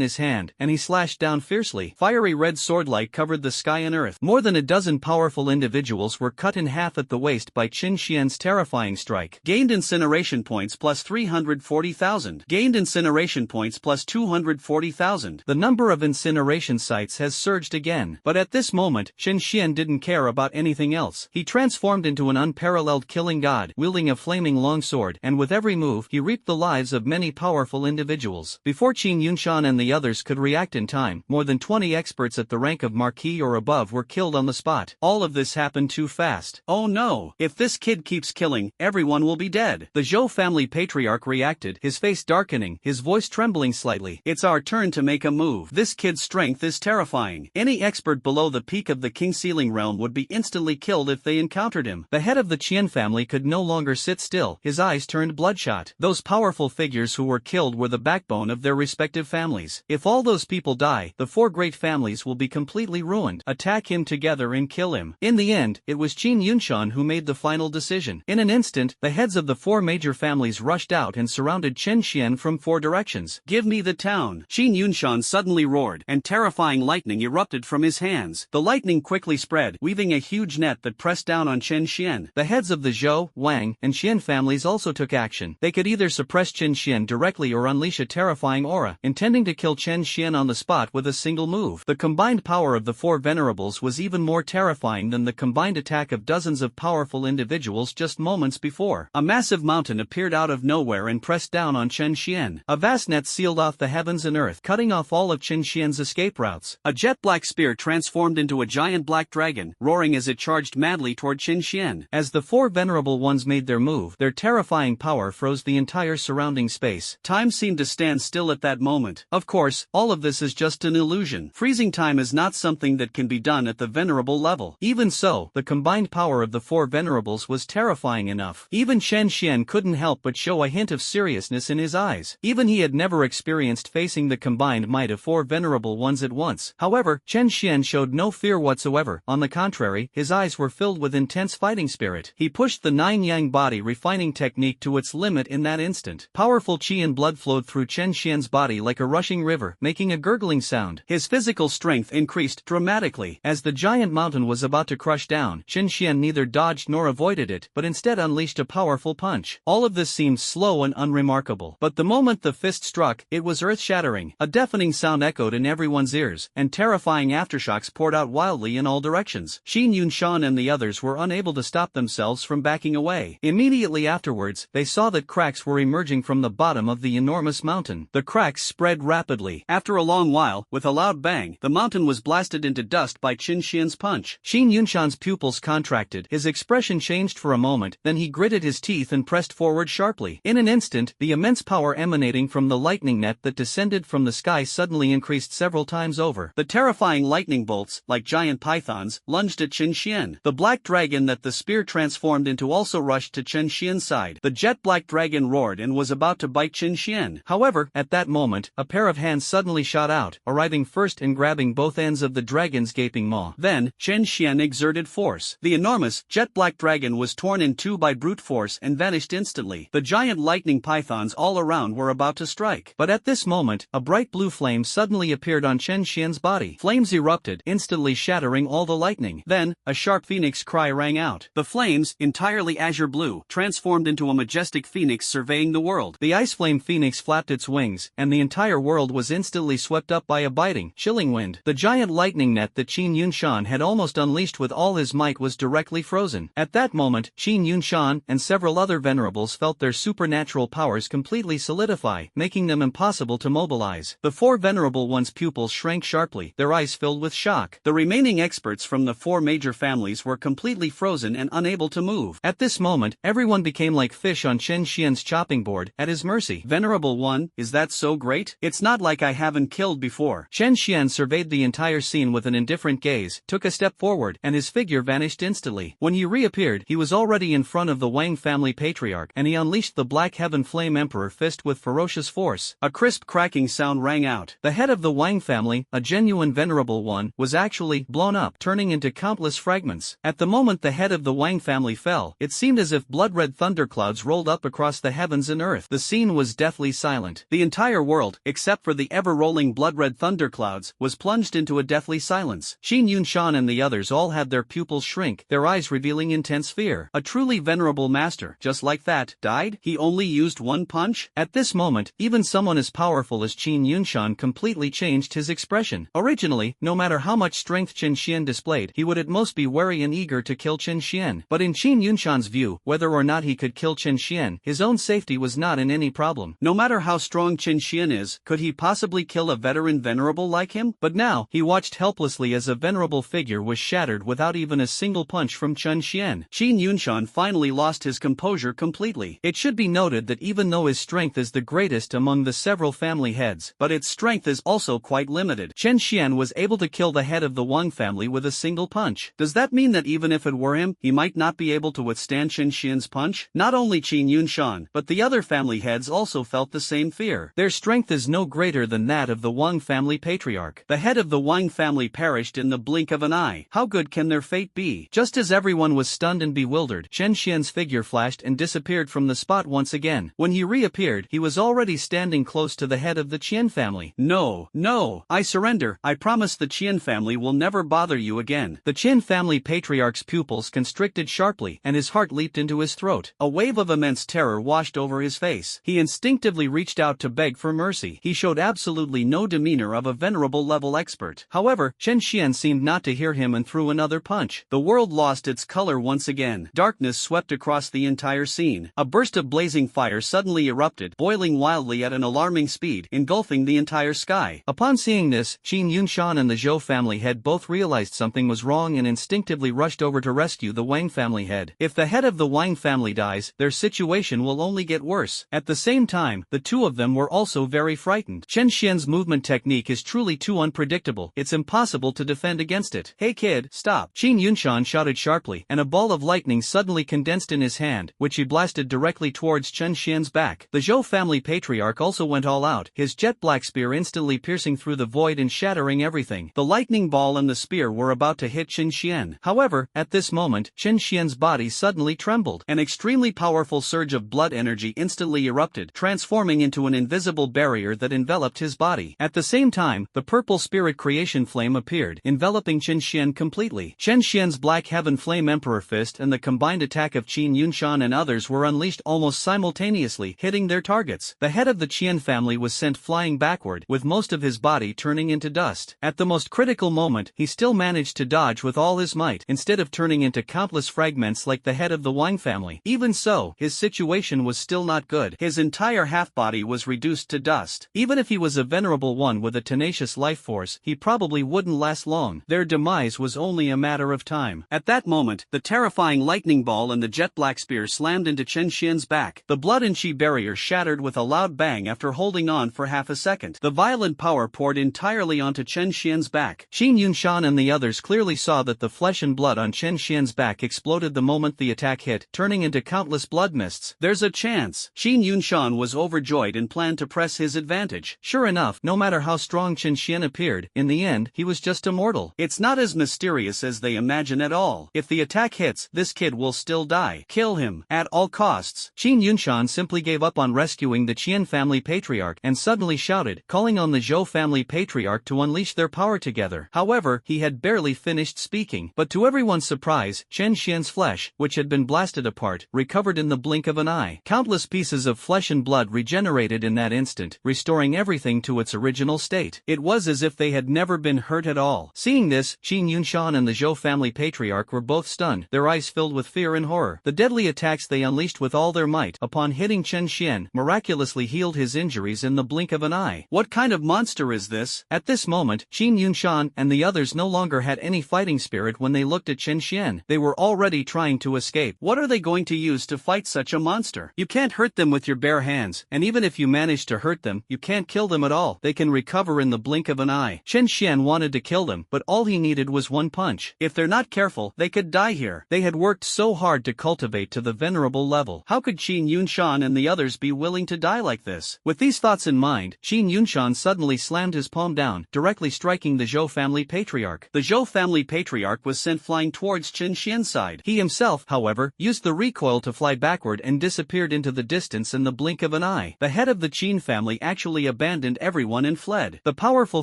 his hand, and he slashed down fiercely. Fiery red swordlight covered the sky and earth. More than a dozen powerful individuals were cut in half at the waist by Chen Xian's terrifying strike. Gained incineration points plus 340,000. Gained incineration points plus 240,000. The number of incineration sites has surged again. But at this moment, Chen Xian didn't care about anything else. He transformed into an unparalleled killing god, wielding a flaming longsword, and with every move, he reaped the lives of many powerful individuals. Before Qin Yunshan and the others could react in time, more than 20 experts at the rank of Marquis or above were killed on the spot. All of this happened too fast. Oh no! If this kid keeps killing, everyone will be dead. The Zhou family patriarch reacted, his face darkening, his voice trembling trembling slightly. It's our turn to make a move. This kid's strength is terrifying. Any expert below the peak of the king ceiling realm would be instantly killed if they encountered him. The head of the Qian family could no longer sit still, his eyes turned bloodshot. Those powerful figures who were killed were the backbone of their respective families. If all those people die, the four great families will be completely ruined. Attack him together and kill him. In the end, it was Qin Yunshan who made the final decision. In an instant, the heads of the four major families rushed out and surrounded Chen Xian from four directions. Give me the town! Qin Yunshan suddenly roared, and terrifying lightning erupted from his hands. The lightning quickly spread, weaving a huge net that pressed down on Chen Xian. The heads of the Zhou, Wang, and Xian families also took action. They could either suppress Chen Xian directly or unleash a terrifying aura, intending to kill Chen Xian on the spot with a single move. The combined power of the four venerables was even more terrifying than the combined attack of dozens of powerful individuals just moments before. A massive mountain appeared out of nowhere and pressed down on Chen Xian. A vast net sealed off the heavens and earth, cutting off all of Chen Xian's escape routes. A jet-black spear transformed into a giant black dragon, roaring as it charged madly toward Chen Xian. As the four venerable ones made their move, their terrifying power froze the entire surrounding space. Time seemed to stand still at that moment. Of course, all of this is just an illusion. Freezing time is not something that can be done at the venerable level. Even so, the combined power of the four venerables was terrifying enough. Even Chen Xian couldn't help but show a hint of seriousness in his eyes. Even he had never experienced facing the combined might of four venerable ones at once. However, Chen Xian showed no fear whatsoever. On the contrary, his eyes were filled with intense fighting spirit. He pushed the nine-yang body refining technique to its limit in that instant. Powerful qi and blood flowed through Chen Xian's body like a rushing river, making a gurgling sound. His physical strength increased dramatically. As the giant mountain was about to crush down, Chen Xian neither dodged nor avoided it, but instead unleashed a powerful punch. All of this seemed slow and unremarkable. But the moment the fist struck, it was earth-shattering. A deafening sound echoed in everyone's ears, and terrifying aftershocks poured out wildly in all directions. Qin Yunshan and the others were unable to stop themselves from backing away. Immediately afterwards, they saw that cracks were emerging from the bottom of the enormous mountain. The cracks spread rapidly. After a long while, with a loud bang, the mountain was blasted into dust by Qin Xian's punch. Qin Yunshan's pupils contracted. His expression changed for a moment, then he gritted his teeth and pressed forward sharply. In an instant, the immense power emanating from the lightning net that descended from the sky suddenly increased several times over. The terrifying lightning bolts, like giant pythons, lunged at Qin Xian. The black dragon that the spear transformed into also rushed to Chen Xian's side. The jet-black dragon roared and was about to bite Qin Xian. However, at that moment, a pair of hands suddenly shot out, arriving first and grabbing both ends of the dragon's gaping maw. Then, Chen Xian exerted force. The enormous, jet-black dragon was torn in two by brute force and vanished instantly. The giant lightning pythons all around were about to strike. But at this moment, a bright blue flame suddenly appeared on Chen Xian's body. Flames erupted, instantly shattering all the lightning. Then, a sharp phoenix cry rang out. The flames, entirely azure blue, transformed into a majestic phoenix surveying the world. The ice flame phoenix flapped its wings, and the entire world was instantly swept up by a biting, chilling wind. The giant lightning net that Qin Yunshan had almost unleashed with all his might was directly frozen. At that moment, Qin Yunshan and several other venerables felt their supernatural powers completely solidify, making them impossible to mobilize. The four venerable ones' pupils shrank sharply, their eyes filled with shock. The remaining experts from the four major families were completely frozen and unable to move. At this moment, everyone became like fish on Chen Xian's chopping board, at his mercy. Venerable one, is that so great? It's not like I haven't killed before. Chen Xian surveyed the entire scene with an indifferent gaze, took a step forward, and his figure vanished instantly. When he reappeared, he was already in front of the Wang family patriarch, and he unleashed the Black Heaven Flame Emperor fist with ferocious force. A crisp cracking sound rang out. The head of the Wang family, a genuine venerable one, was actually blown up, turning into countless fragments. At the moment the head of the Wang family fell, it seemed as if blood-red thunderclouds rolled up across the heavens and earth. The scene was deathly silent. The entire world, except for the ever-rolling blood-red thunderclouds, was plunged into a deathly silence. Qin Yunshan and the others all had their pupils shrink, their eyes revealing intense fear. A truly venerable master, just like that, died? He only used one punch? At this moment, even someone as powerful as Qin Yunshan completely changed his expression. Originally, no matter how much strength Chen Xian displayed, he would at most be wary and eager to kill Chen Xian. But in Qin Yunshan's view, whether or not he could kill Chen Xian, his own safety was not in any problem. No matter how strong Chen Xian is, could he possibly kill a veteran venerable like him? But now, he watched helplessly as a venerable figure was shattered without even a single punch from Chen Xian. Qin Yunshan finally lost his composure completely. It should be noted that even though his strength is the greatest among among the several family heads, but its strength is also quite limited. Chen Xian was able to kill the head of the Wang family with a single punch. Does that mean that even if it were him, he might not be able to withstand Chen Xian's punch? Not only Qin Yunshan, but the other family heads also felt the same fear. Their strength is no greater than that of the Wang family patriarch. The head of the Wang family perished in the blink of an eye. How good can their fate be? Just as everyone was stunned and bewildered, Chen Xian's figure flashed and disappeared from the spot once again. When he reappeared, he was already standing close to the head of the Qian family. No, I surrender. I promise the Qian family will never bother you again. The Qian family patriarch's pupils constricted sharply, and his heart leaped into his throat. A wave of immense terror washed over his face. He instinctively reached out to beg for mercy. He showed absolutely no demeanor of a venerable level expert. However, Chen Xian seemed not to hear him and threw another punch. The world lost its color once again. Darkness swept across the entire scene. A burst of blazing fire suddenly erupted, boiling wildly at an alarming speed, engulfing the entire sky. Upon seeing this, Qin Yunshan and the Zhou family head both realized something was wrong and instinctively rushed over to rescue the Wang family head. If the head of the Wang family dies, their situation will only get worse. At the same time, the two of them were also very frightened. Chen Xian's movement technique is truly too unpredictable. It's impossible to defend against it. Hey kid, stop! Qin Yunshan shouted sharply, and a ball of lightning suddenly condensed in his hand, which he blasted directly towards Chen Xian's back. The Zhou family patriarch also went all out, his jet black spear instantly piercing through the void and shattering everything. The lightning ball and the spear were about to hit Chen Xian. However, at this moment, Chen Xian's body suddenly trembled. An extremely powerful surge of blood energy instantly erupted, transforming into an invisible barrier that enveloped his body. At the same time, the purple spirit creation flame appeared, enveloping Chen Xian completely. Chen Xian's Black Heaven Flame Emperor Fist and the combined attack of Qin Yunshan and others were unleashed almost simultaneously, hitting their targets. The head of the Qian family was sent flying backward, with most of his body turning into dust. At the most critical moment, he still managed to dodge with all his might, instead of turning into countless fragments like the head of the Wang family. Even so, his situation was still not good. His entire half-body was reduced to dust. Even if he was a venerable one with a tenacious life force, he probably wouldn't last long. Their demise was only a matter of time. At that moment, the terrifying lightning ball and the jet black spear slammed into Chen Xian's back. The blood and chi barrier shattered with a loud bang after holding on for half a second. The violent power poured entirely onto Chen Xian's back. Qin Yunshan and the others clearly saw that the flesh and blood on Chen Xian's back exploded the moment the attack hit, turning into countless blood mists. There's a chance. Qin Yunshan was overjoyed and planned to press his advantage. Sure enough, no matter how strong Chen Xian appeared, in the end, he was just a mortal. It's not as mysterious as they imagine at all. If the attack hits, this kid will still die. Kill him, at all costs. Qin Yunshan simply gave up on rescuing the Qian family patriarch and suddenly shouted, calling on the Zhou family patriarch to unleash their power together. However, he had barely finished speaking, but to everyone's surprise, Chen Xian's flesh, which had been blasted apart, recovered in the blink of an eye. Countless pieces of flesh and blood regenerated in that instant, restoring everything to its original state. It was as if they had never been hurt at all. Seeing this, Qin Yunshan and the Zhou family patriarch were both stunned, their eyes filled with fear and horror. The deadly attacks they unleashed with all their might upon hitting Chen Xian miraculously healed his injuries in the blink of an eye. What kind of monster is this? At this moment, Qin Yunshan and the others no longer had any fighting spirit when they looked at Chen Xian. They were already trying to escape. What are they going to use to fight such a monster? You can't hurt them with your bare hands, and even if you manage to hurt them, you can't kill them at all. They can recover in the blink of an eye. Chen Xian wanted to kill them, but all he needed was one punch. If they're not careful, they could die here. They had worked so hard to cultivate to the venerable level. How could Qin Yunshan and the others be willing to die like this? With these thoughts in mind, Qin Yunshan suddenly slammed his palm down, directly striking the Zhou family patriarch. The Zhou family patriarch was sent flying towards Chen Xian's side. He himself, however, used the recoil to fly backward and disappeared into the distance in the blink of an eye. The head of the Qin family actually abandoned everyone and fled. The powerful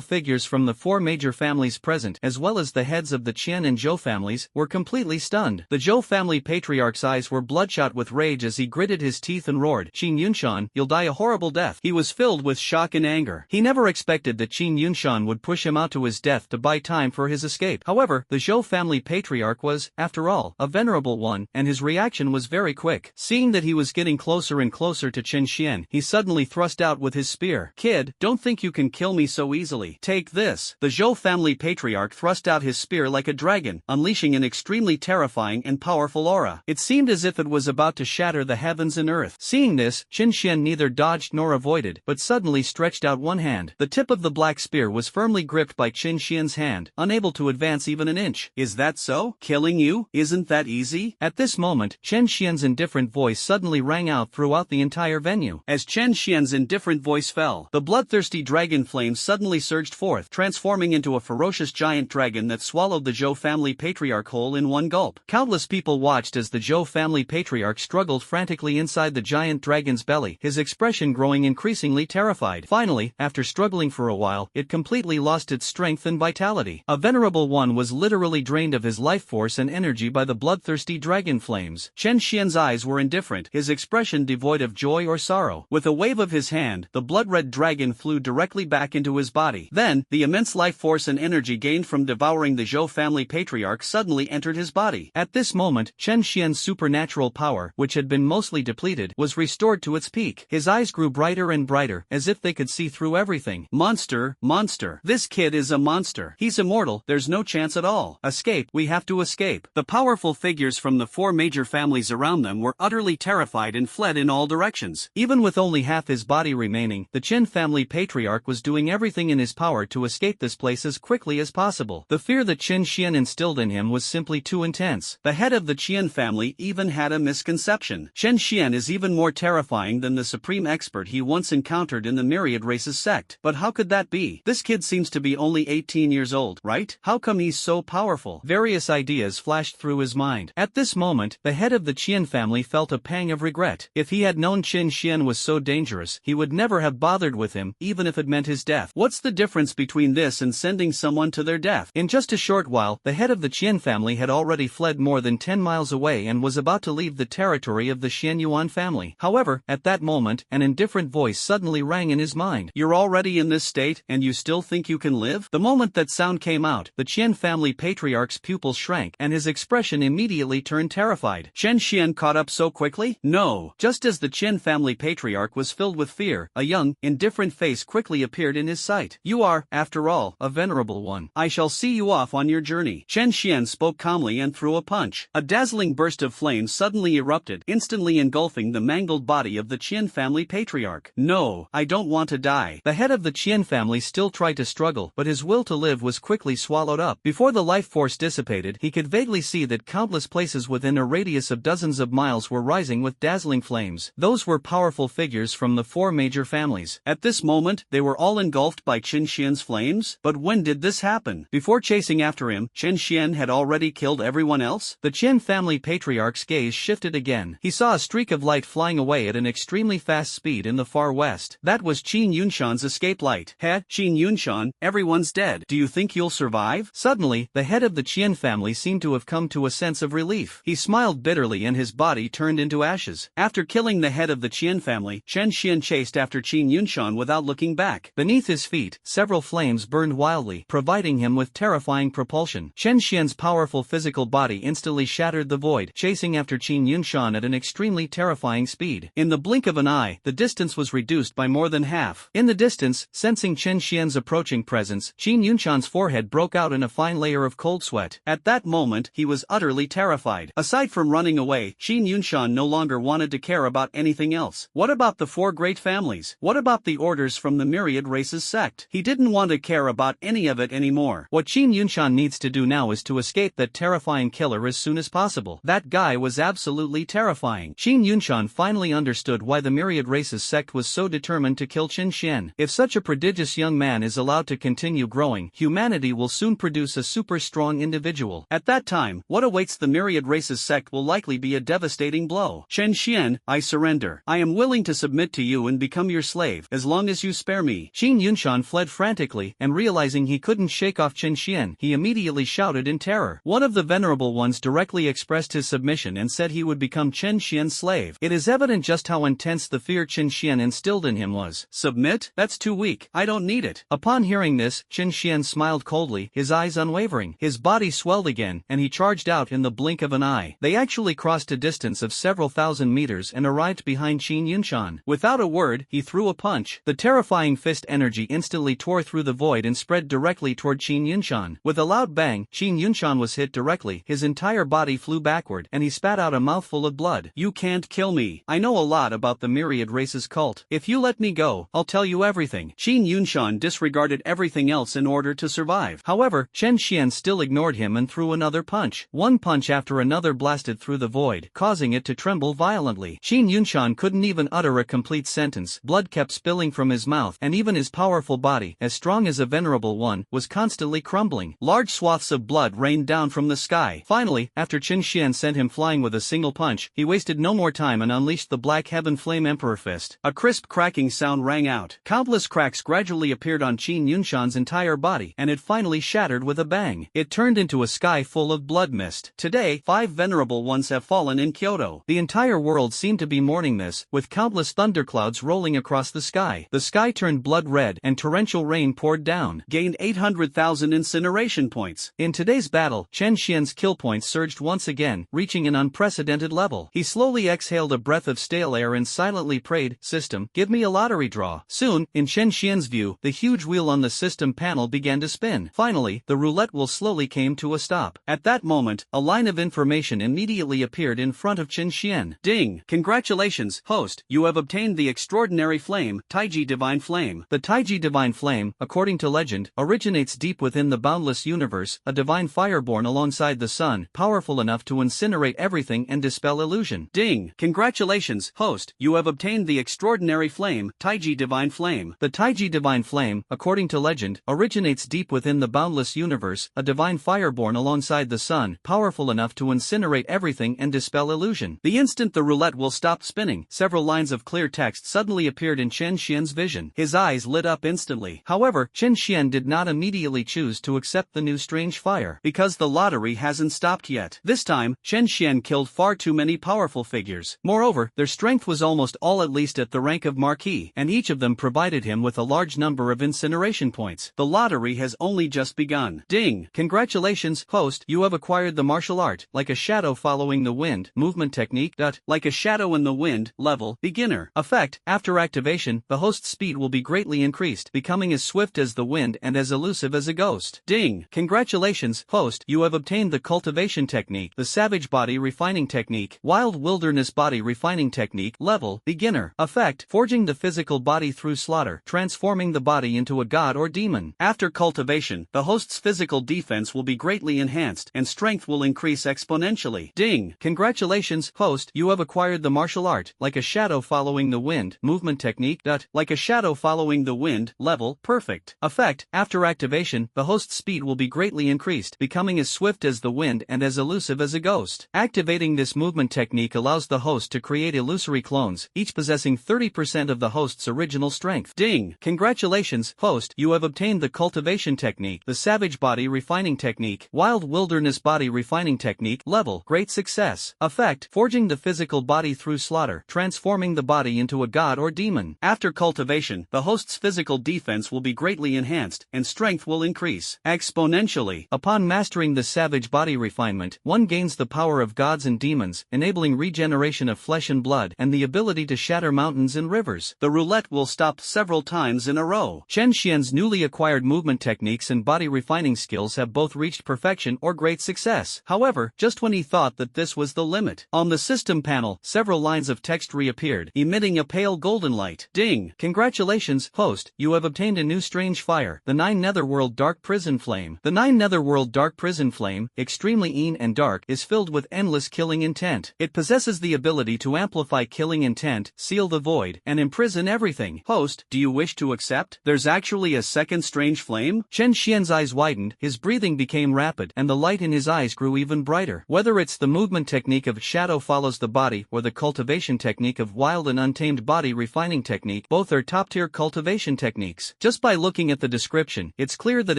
figures from the four major families present, as well as the heads of the Qian and Zhou families, were completely stunned. The Zhou family patriarch's eyes were bloodshot with rage as he gritted his teeth and roared, "Qin Yunshan, you'll die a horrible death." He was filled with shock and anger. He never expected that Qin Yunshan would push him out to his death to buy time for his escape. However, the Zhou family patriarch was, after all, a venerable one, and his reaction was very quick. Seeing that he was getting closer and closer to Chen Xian, he suddenly thrust out with his spear. "Kid, don't think you can kill me so easily. Take this." The Zhou family patriarch thrust out his spear like a dragon, unleashing an extremely terrifying and powerful aura. It seemed as if it was about to shatter the heavens and earth. Seeing this, Chen Xian neither dodged nor avoided, but suddenly stretched out one hand. The tip of the black spear was firmly gripped by Qin Xian's hand, unable to advance even an inch. Is that so? Killing you? Isn't that easy? At this moment, Chen Xian's indifferent voice suddenly rang out throughout the entire venue. As Chen Xian's indifferent voice fell, the bloodthirsty dragon flame suddenly surged forth, transforming into a ferocious giant dragon that swallowed the Zhou family patriarch whole in one gulp. Countless people watched as the Zhou family patriarch struggled frantically inside the giant dragon's belly, his expression growing increasingly terrified. Finally, after struggling for a while, it completely lost its strength and vitality. A venerable one was literally drained of his life force and energy by the bloodthirsty dragon flames. Chen Xian's eyes were indifferent, his expression devoid of joy or sorrow. With a wave of his hand, the blood-red dragon flew directly back into his body. Then, the immense life force and energy gained from devouring the Zhou family patriarch suddenly entered his body. At this moment, Chen Xian's supernatural power, which had been mostly depleted, was restored to its peak. His eyes grew brighter and brighter, as if they could see through everything. Monster, monster. This kid is a monster. He's immortal, there's no chance at all. Escape, we have to escape. The powerful figures from the four major families around them were utterly terrified and fled in all directions. Even with only half his body remaining, the Qin family patriarch was doing everything in his power to escape this place as quickly as possible. The fear that Qin Xian instilled in him was simply too intense. The head of the Qian family even had a misconception. Chen Xian is even more terrifying than the supreme expert he once encountered in the Myriad race's sect. But how could that be? This kid seems to be only 18 years old, right? How come he's so powerful? Various ideas flashed through his mind. At this moment, the head of the Qian family felt a pang of regret. If he had known Qin Xian was so dangerous, he would never have bothered with him, even if it meant his death. What's the difference between this and sending someone to their death? In just a short while, the head of the Qian family had already fled more than 10 miles away and was about to leave the territory of the Xian Yuan family. However, at that moment, an indifferent voice suddenly rang in his mind. You're already in this state, and you still think you can live? The moment that sound came out, the Qian family patriarch's pupils shrank, and his expression immediately turned terrified. Chen Xian caught up so quickly? No. Just as the Qian family patriarch was filled with fear, a young, indifferent face quickly appeared in his sight. You are, after all, a venerable one. I shall see you off on your journey. Chen Xian spoke calmly and threw a punch. A dazzling burst of flames suddenly erupted, instantly engulfing the mangled body of the Qian family patriarch. No, I don't want to die. The head of the Qian family still tried to struggle, but his will to live was quickly swallowed up. Before the life force dissipated, he could vaguely see that countless places within a radius of dozens of miles were rising with dazzling flames. Those were powerful figures from the four major families. At this moment, they were all engulfed by Qin Xian's flames? But when did this happen? Before chasing after him, Qin Xian had already killed everyone else? The Qian family patriarch's gaze shifted again. He saw a streak of light flying away at an extremely fast speed in the far west. That was Qin Yunshan's escape light. Heh, Qin Yunshan, everyone's dead. Do you think you'll survive? Suddenly, the head of the Qian family seemed to have come to a sense of relief. He smiled bitterly and his body turned into ashes. After killing the head of the Qian family, Chen Xian chased after Qin Yunshan without looking back. Beneath his feet, several flames burned wildly, providing him with terrifying propulsion. Chen Xian's powerful physical body instantly shattered the void, chasing after Qin Yunshan at an extremely terrifying speed. In the blink of an eye, the distance was reduced by more than half. In the distance, sensing Chen Xian's approaching presence, Qin Yunshan's forehead broke out in a fine layer of cold sweat. At that moment, he was utterly terrified. Aside from running away, Qin Yunshan no longer wanted to care about anything else. What about the four great families? What about the orders from the Myriad race's sect? He didn't want to care about any of it anymore. What Qin Yunshan needs to do now is to escape that terrifying killer as soon as possible. That guy was absolutely terrifying. Qin Yunshan finally understood why the Myriad race's sect was so determined to kill Qin Xian. If such a prodigious young man is allowed to continue growing, humanity will soon produce a super strong individual. At that time, what awaits the Myriad race's sect will likely be a devastating blow. Chen Xian, I surrender. I am willing to submit to you and become your slave, as long as you spare me. Qin Yunshan fled frantically, and realizing he couldn't shake off Qin Xian, he immediately shouted in terror. One of the venerable ones directly expressed his submission and said he would become Qin Xian's slave. It is evident just how intense the fear Qin Xian instilled in him was. Submit? That's too weak. I don't need it. Upon hearing this, Qin Xian smiled coldly, his eyes unwavering. His body swelled again, and he charged out in the blink of an eye. They actually crossed a distance of several thousand meters and arrived behind Qin Yunshan. Without a word, he threw a punch. The terrifying fist energy instantly tore through the void and spread directly toward Qin Yunshan. With a loud bang, Qin Yunshan was hit directly, his entire body flew backward, and he spat out a mouthful of blood. You can't kill me. I know a lot about the Myriad race's cult. If you let me go, I'll tell you everything. Qin Yunshan disregarded everything else in order to survive. However, Chen Xian still ignored him and threw another punch. One punch after another blasted through the void, causing it to tremble violently. Qin Yunshan couldn't even utter a complete sentence. Blood kept spilling from his mouth, and even his powerful body, as strong as a venerable one, was constantly crumbling. Large swaths of blood rained down from the sky. Finally, after Qin Xian sent him flying with a single punch, he wasted no more time and unleashed the Black Heaven Flame Emperor Fist. A crisp cracking sound rang out. Countless cracks gradually appeared on Qin Yunshan's entire body, and it finally shattered with a bang. It turned into a sky full of blood mist. Today, 5 venerable ones have fallen in Kyoto. The entire world seemed to be mourning this, with countless thunderclouds rolling across the sky. The sky turned blood red, and torrential rain poured down. Gained 800,000 incineration points. In today's battle, Chen Xian's kill points surged once again, reaching an unprecedented level. He slowly exhaled a breath of stale air and silently prayed, "System, give me a lottery draw." Soon, in Chen Xian's view, the huge wheel on the system panel began to spin. Finally, the roulette wheel slowly came to a stop. At that moment, a line of information immediately appeared in front of Chen Xian. Ding! Congratulations, host, you have obtained the extraordinary flame, Taiji Divine Flame. The Taiji Divine Flame, according to legend, originates deep within the boundless universe, a divine fire born alongside the sun, powerful enough to incinerate everything and dispel illusion. Ding! Congratulations, host, you have obtained the extraordinary flame, Taiji Divine Flame. The Taiji Divine Flame, according to legend, originates deep within the boundless universe, a divine fire born alongside the sun, powerful enough to incinerate everything and dispel illusion. The instant the roulette wheel stopped spinning, several lines of clear text suddenly appeared in Chen Xian's vision. His eyes lit up instantly. However, Chen Xian did not immediately choose to accept the new strange fire. Because the lottery hasn't stopped yet. This time, Chen Xian killed far too many powerful figures. Moreover, their strength was almost all at least at the rank of Marquis, and each of them provided him with a large number of incineration points. The lottery has only just begun. Ding! Congratulations, host, you have acquired the martial art, like a shadow following the wind, movement technique. Like a shadow in the wind, level, beginner. Effect, after activation, the host's speed will be greatly increased, becoming as swift as the wind and as elusive as a ghost. Ding! Congratulations, host, you have obtained the cultivation technique, the savage body refining technique, wild wilderness body refining technique, level, beginner. Effect, forging the physical body through slaughter, transforming the body into a god or demon. After cultivation, the host's physical defense will be greatly enhanced, and strength will increase exponentially. Ding! Congratulations, host, you have acquired the martial art, like a shadow following the wind, movement technique. Like a shadow following the wind, level, perfect. Effect, after activation, the host's speed will be greatly increased, becoming as swift as the wind and as elusive as a ghost. Activating this movement technique allows the host to create illusory clones, each possessing 30% of the host's original strength. Ding! Congratulations, host, you have obtained the cultivation technique, the savage body refining technique, wild wilderness body refining technique, level, great success. Effect, forging the physical body through slaughter, transforming the body into a god or demon. After cultivation, the host's physical defense will be greatly enhanced, and strength will increase exponentially. Upon mastering the savage body refinement, one gains the power of gods and demons, enabling regeneration of flesh and blood, and the ability to shatter mountains and rivers. The roulette will stop several times in a row. Chen Xian's newly acquired movement techniques and body refining skills have both reached perfection or great success. However, just when he thought that this was the limit, on the system panel, several lines of text reappeared, emitting a pale golden light. Ding! Congratulations, host, you have obtained a new strange fire, the 9 Netherworld Dark Prison Flame. The 9 Netherworld Dark Prison Flame, extremely keen and dark, is filled with endless killing intent. It possesses the ability to amplify killing intent, seal the void, and imprison everything. Host, do you wish to accept? There's actually a second strange flame? Chen Xian's eyes widened, his breathing became rapid, and the light in his eyes grew even brighter. Whether it's the movement technique of shadow follows the body or the cultivation technique of wild and untamed body refining technique, both are top-tier cultivation techniques. Just by looking at the description, it's clear that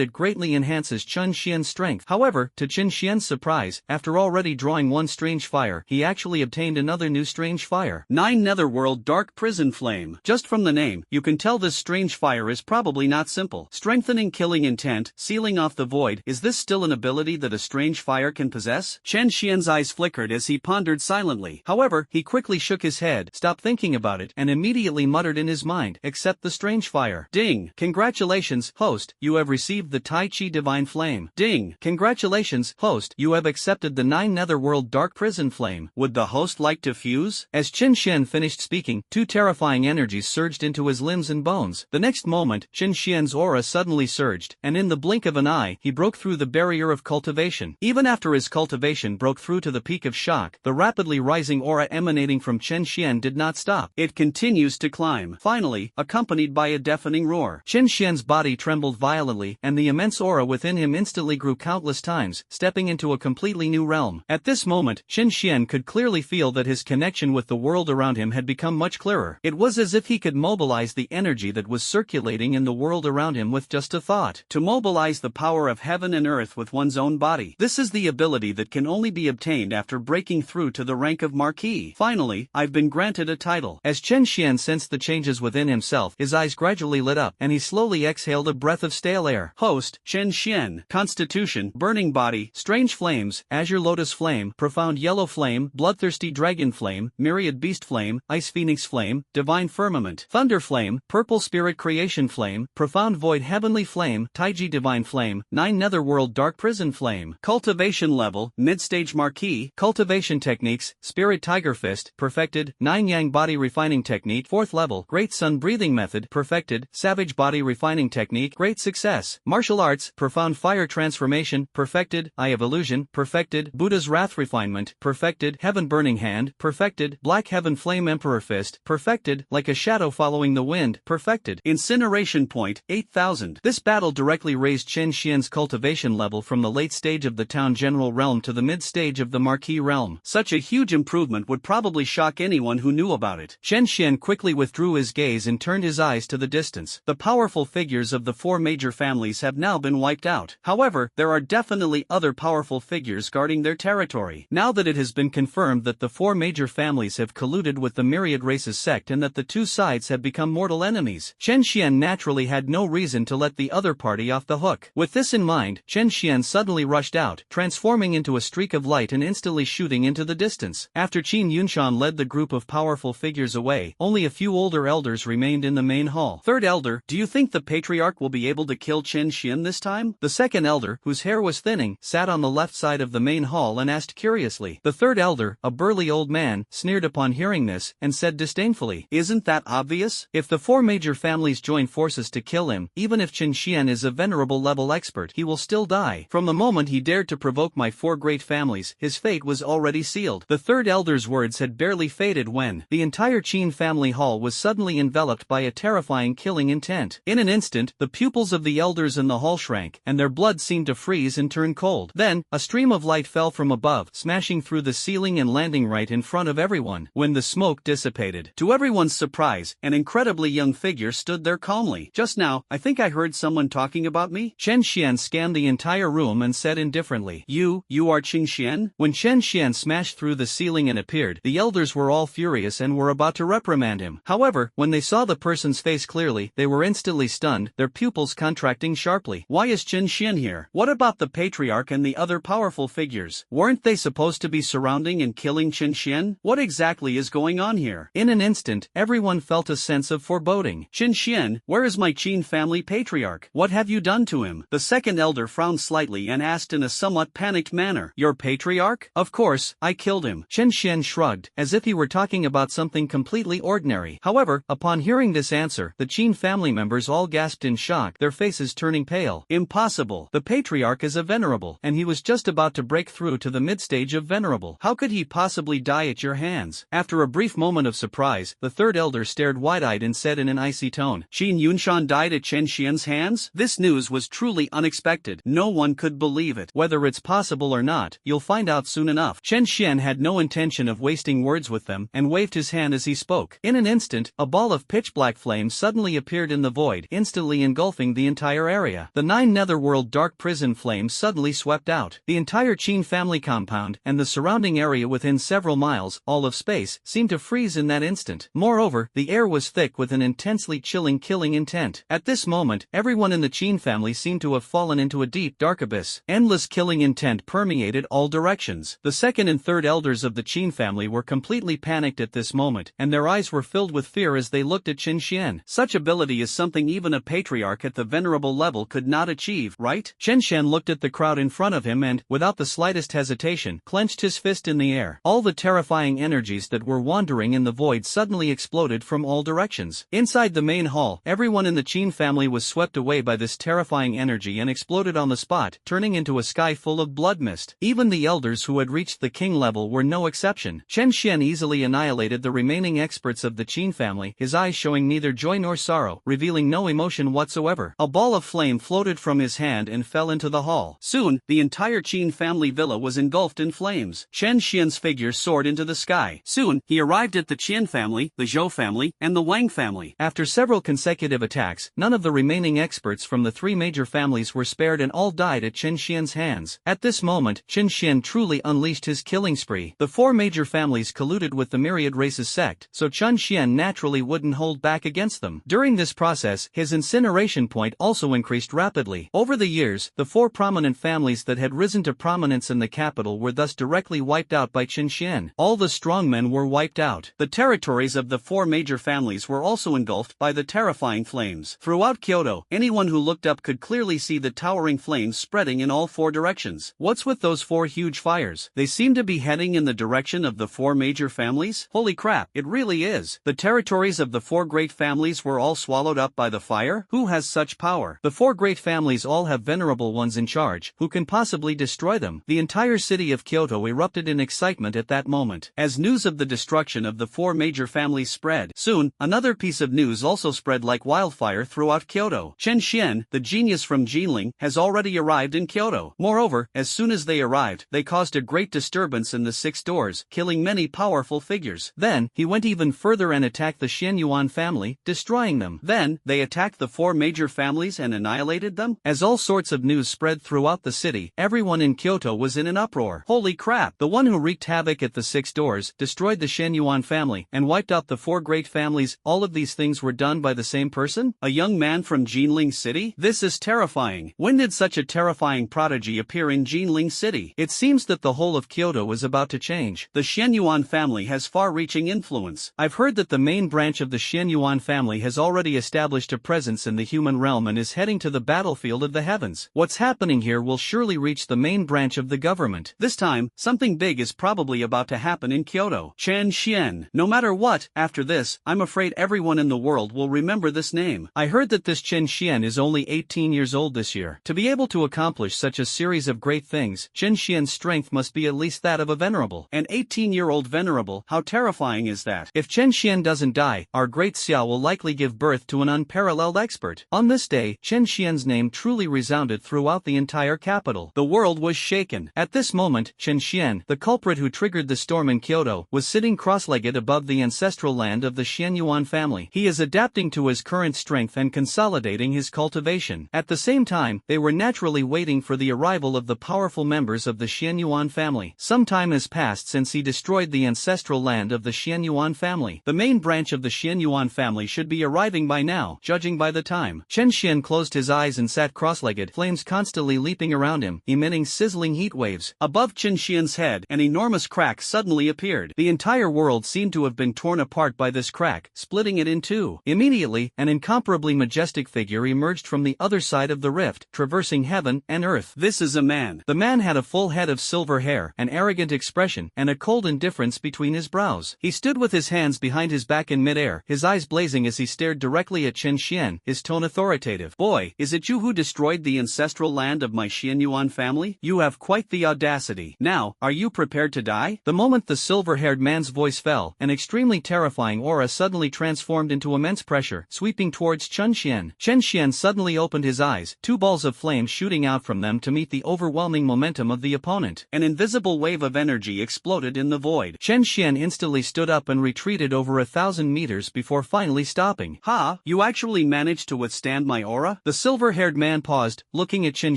it greatly enhances Chen Xian's strength. However, to Chen Xian's surprise, after already drawing one strange fire, he actually obtained another new strange fire. 9 Netherworld Dark Prison Flame. Just from the name, you can tell this strange fire is probably not simple. Strengthening killing intent, sealing off the void, is this still an ability that a strange fire can possess? Chen Xian's eyes flickered as he pondered silently. However, he quickly shook his head, stopped thinking about it, and immediately muttered in his mind, "Accept the strange fire." Ding! Congratulations, host, you have received the Tai Chi Divine Flame. Ding! Congratulations, host, you have accepted the 9 Netherworld Dark Prison Flame. Would the host like to fuse? As Chen Xian finished speaking, two terrifying energies surged into his limbs and bones. The next moment, Qin Xian's aura suddenly surged, and in the blink of an eye, he broke through the barrier of cultivation. Even after his cultivation broke through to the peak of shock, the rapidly rising aura emanating from Qin Xian did not stop. It continues to climb, finally, accompanied by a deafening roar. Qin Xian's body trembled violently, and the immense aura within him instantly grew countless times, stepping into a completely new realm. At this moment, Qin Xian could clearly feel that his connection with the world around him had become much clearer. It was as if he could mobilize the energy that was circulating in the world around him with just a thought. To mobilize the power of heaven and earth with one's own body. This is the ability that can only be obtained after breaking through to the rank of Marquis. Finally, I've been granted a title. As Qin Xian sensed the changes within himself, his eyes gradually lit up, and he slowly exhaled a breath of stale air. Host, Qin Xian. Constitution, burning body, strange flames, azure lotus flame, profound yellow flame, bloodthirsty dragon flame, myriad beast flame, ice phoenix flame, divine firmament, thunder flame, purple spirit creation flame, profound void heavenly flame, Taiji divine flame, 9 netherworld dark prison flame. Cultivation level, mid-stage Marquis. Cultivation techniques, spirit tiger fist, perfected, 9 yang body refining technique, 4th level, great sun breathing method, perfected, savage body refining technique, great success, martial arts, profound fire transformation, perfected, eye of illusion, perfected, Buddha's wrath refinement, perfected, heaven burning hand, perfected, black heaven flame emperor fist, perfected, like a shadow following the wind, perfected. Incineration point, 8,000. This battle directly raised Qin Xian's cultivation level from the late stage of the town general realm to the mid stage of the Marquis realm. Such a huge improvement would probably shock anyone who knew about it. Qin Xian quickly withdrew his gaze and turned his eyes to the distance. The powerful figures of the 4 major families have now been wiped out. However, there are definitely other powerful figures guarding their territory. Now that it has been confirmed that the 4 major families have colluded with the Myriad race's sect and that the two sides have become mortal enemies, Qin Xian naturally had no reason to let the other party off the hook. With this in mind, Qin Xian suddenly rushed out, transforming into a streak of light and instantly shooting into the distance. After Qin Yunshan led the group of powerful figures away, only a few older elders remained in the main hall. Third elder, do you think the patriarch will be able to kill Qin Xian this time? The second elder, whose hair was thinning, sat on the left side of the main hall and asked curiously. The third elder, a burly old man, sneered upon hearing this, and said disdainfully, "Isn't that obvious? If the 4 major families join forces to kill him, even if Qin Xian is a venerable level expert, he will still die. From the moment he dared to provoke my 4 great families, his fate was already sealed." The third elder's words had barely faded when the entire Qin family hall was suddenly enveloped by a terrifying killing intent. In an instant, the pupils of the elders in the hall shrank, and their blood seemed to freeze and turn cold. Then, a stream of light fell from above, smashing through the ceiling and landing right in front of everyone. When the smoke dissipated, to everyone's surprise, an incredibly young figure stood there calmly. "Just now, I think I heard someone talking about me." Qin Xian scanned the entire room and said indifferently, You are Qin Xian?" When Qin Xian smashed through the ceiling and appeared, the elders were all furious and were about to reprimand him. However, when they saw the person's face clearly, they were instantly stunned, their pupils contracting sharply. "Why is Qin Xian here? What about the patriarch and the other powerful figures? Weren't they supposed to be surrounding and killing Qin Xian? What exactly is going on here?" In an instant, everyone felt a sense of foreboding. "Qin Xian, where is my Qin family patriarch? What have you done to him?" The second elder frowned slightly and asked in a somewhat panicked manner, "Your patriarch? Of course, I killed him." Qin Xian shrugged, as if he were talking about something completely ordinary. However, upon hearing this answer, the Qin family members all gasped in shock, their faces turning pale. "Impossible. The patriarch is a venerable, and he was just about to break through to the mid-stage of venerable. How could he possibly die at your hands?" After a brief moment of surprise, the third elder stared wide-eyed and said in an icy tone, "Qin Yunshan died at Qin Xian's hands?" This news was truly unexpected. No one could believe it. "Whether it's possible or not, you'll find out soon enough." Qin Xian had no intention of wasting words with them, and waved his hand as he spoke. In an instant, a ball of pitch-black flame suddenly appeared in the void, instantly engulfing the entire area. The 9 netherworld dark prison flames suddenly swept out. The entire Qin family compound, and the surrounding area within several miles, all of space, seemed to freeze in that instant. Moreover, the air was thick with an intensely chilling killing intent. At this moment, everyone in the Qin family seemed to have fallen into a deep, dark abyss. Endless killing intent permeated all directions. The second and third elders of the Qin family were completely panicked at this moment, and their eyes were filled with fear as they looked at Qin Xian. Such ability is something even a patriarch at the venerable level could not achieve, right? Qin Xian looked at the crowd in front of him and, without the slightest hesitation, clenched his fist in the air. All the terrifying energies that were wandering in the void suddenly exploded from all directions. Inside the main hall, everyone in the Qin family was swept away by this terrifying energy and exploded on the spot, turning into a sky full of blood mist. Even the elders who had reached the king level were no exception. Chen Xian easily annihilated the remaining experts of the Qin family, his eyes showing neither joy nor sorrow, revealing no emotion whatsoever. A ball of flame floated from his hand and fell into the hall. Soon, the entire Qin family villa was engulfed in flames. Chen Xian's figure soared into the sky. Soon, he arrived at the Qian family, the Zhou family, and the Wang family. After several consecutive attacks, none of the remaining experts from the three major families were spared and all died at Chen Xian's hands. At this moment, Chen Xian truly unleashed his killing spree. The four major families colluded with the Myriad race's sect, so Chen Xian naturally wouldn't hold back against them. During this process, his incineration point also increased rapidly. Over the years, the four prominent families that had risen to prominence in the capital were thus directly wiped out by Chen Xian. All the strongmen were wiped out. The territories of the four major families were also engulfed by the terrifying flames. Throughout Kyoto, anyone who looked up could clearly see the towering flames spreading in all four directions. What's with those four huge fires? They seem to be heading in the direction of the four major families? Holy crap, it really is. The territories of the four great families were all swallowed up by the fire? Who has such power? The four great families all have venerable ones in charge, who can possibly destroy them. The entire city of Kyoto erupted in excitement at that moment, as news of the destruction of the four major families spread. Soon, another piece of news also spread like wildfire throughout Kyoto. Chen Xian, the genius from Jinling, has already arrived in Kyoto. Moreover, as soon as they arrived, they caused a great disturbance in the 6 doors, killing many powerful figures. Then, he went even further and attacked the Xianyuan family, destroying them. Then, they attacked the four major families and annihilated them? As all sorts of news spread throughout the city, everyone in Kyoto was in an uproar. Holy crap! The one who wreaked havoc at the 6 doors, destroyed the Xianyuan family, and wiped out the four great families, all of these things were done by the same person? A young man from Jinling City? This is terrifying. When did such a terrifying prodigy appear in Jinling City? It seems that the whole of Kyoto is about to change. The Xianyuan family has far-reaching influence. I've heard that the main branch of the Xianyuan family has already established a presence in the human realm and is heading to the battlefield of the heavens. What's happening here will surely reach the main branch of the government. This time, something big is probably about to happen in Kyoto. Chen Xian. No matter what, after this, I'm afraid everyone in the world will remember this name. I heard that this Chen Xian is only 18 years old this year. To be able to accomplish such a series of great things, Chen Xian's strength must be at least that of a venerable. An 18-year-old venerable? How terrifying is that? If Chen Xian doesn't die, our great Xiao will likely give birth to an unparalleled expert. On this day, Chen Xian's name truly resounded throughout the entire capital. The world was shaken. At this moment, Chen Xian, the culprit who triggered the storm in Kyoto, was sitting cross-legged above the ancestral land of the Xianyuan family. He is adapting to his current strength and consolidating his cultivation. At the same time, they were naturally waiting for the arrival of the powerful members of the Xianyuan family. Some time has passed since he destroyed the ancestral land of the Xianyuan family. The main branch of the Xianyuan family should be arriving by now, judging by the time. Chen Xian closed his eyes and sat cross-legged, flames constantly leaping around him, emitting sizzling heat waves. Above Chen Xian's head, an enormous crack suddenly appeared. The entire world seemed to have been torn apart by this crack, splitting it in two. Immediately, an incomparably majestic figure emerged from the other side of the rift, traversing heaven and earth. This is a man. The man had a full head of silver hair, an arrogant expression, and a cold indifference between his brows. He stood with his hands behind his back in midair, his eyes blazing as he stared directly at Chen Xian, his tone authoritative. Boy, is it you who destroyed the ancestral land of my Xianyuan family? You have quite the audacity. Now, are you prepared to die? The moment the silver-haired man's voice fell, an extremely terrifying aura suddenly transformed into immense pressure, sweeping towards Chen Xian. Chen Xian suddenly opened his eyes, 2 balls of flame shooting out from them to meet the overwhelming momentum of the opponent. An invisible wave of energy exploded in the void. Chen Xian instantly stood up and retreated over 1,000 meters before finally stopping. Ha! You actually managed to withstand my aura? The silver-haired man paused, looking at Chen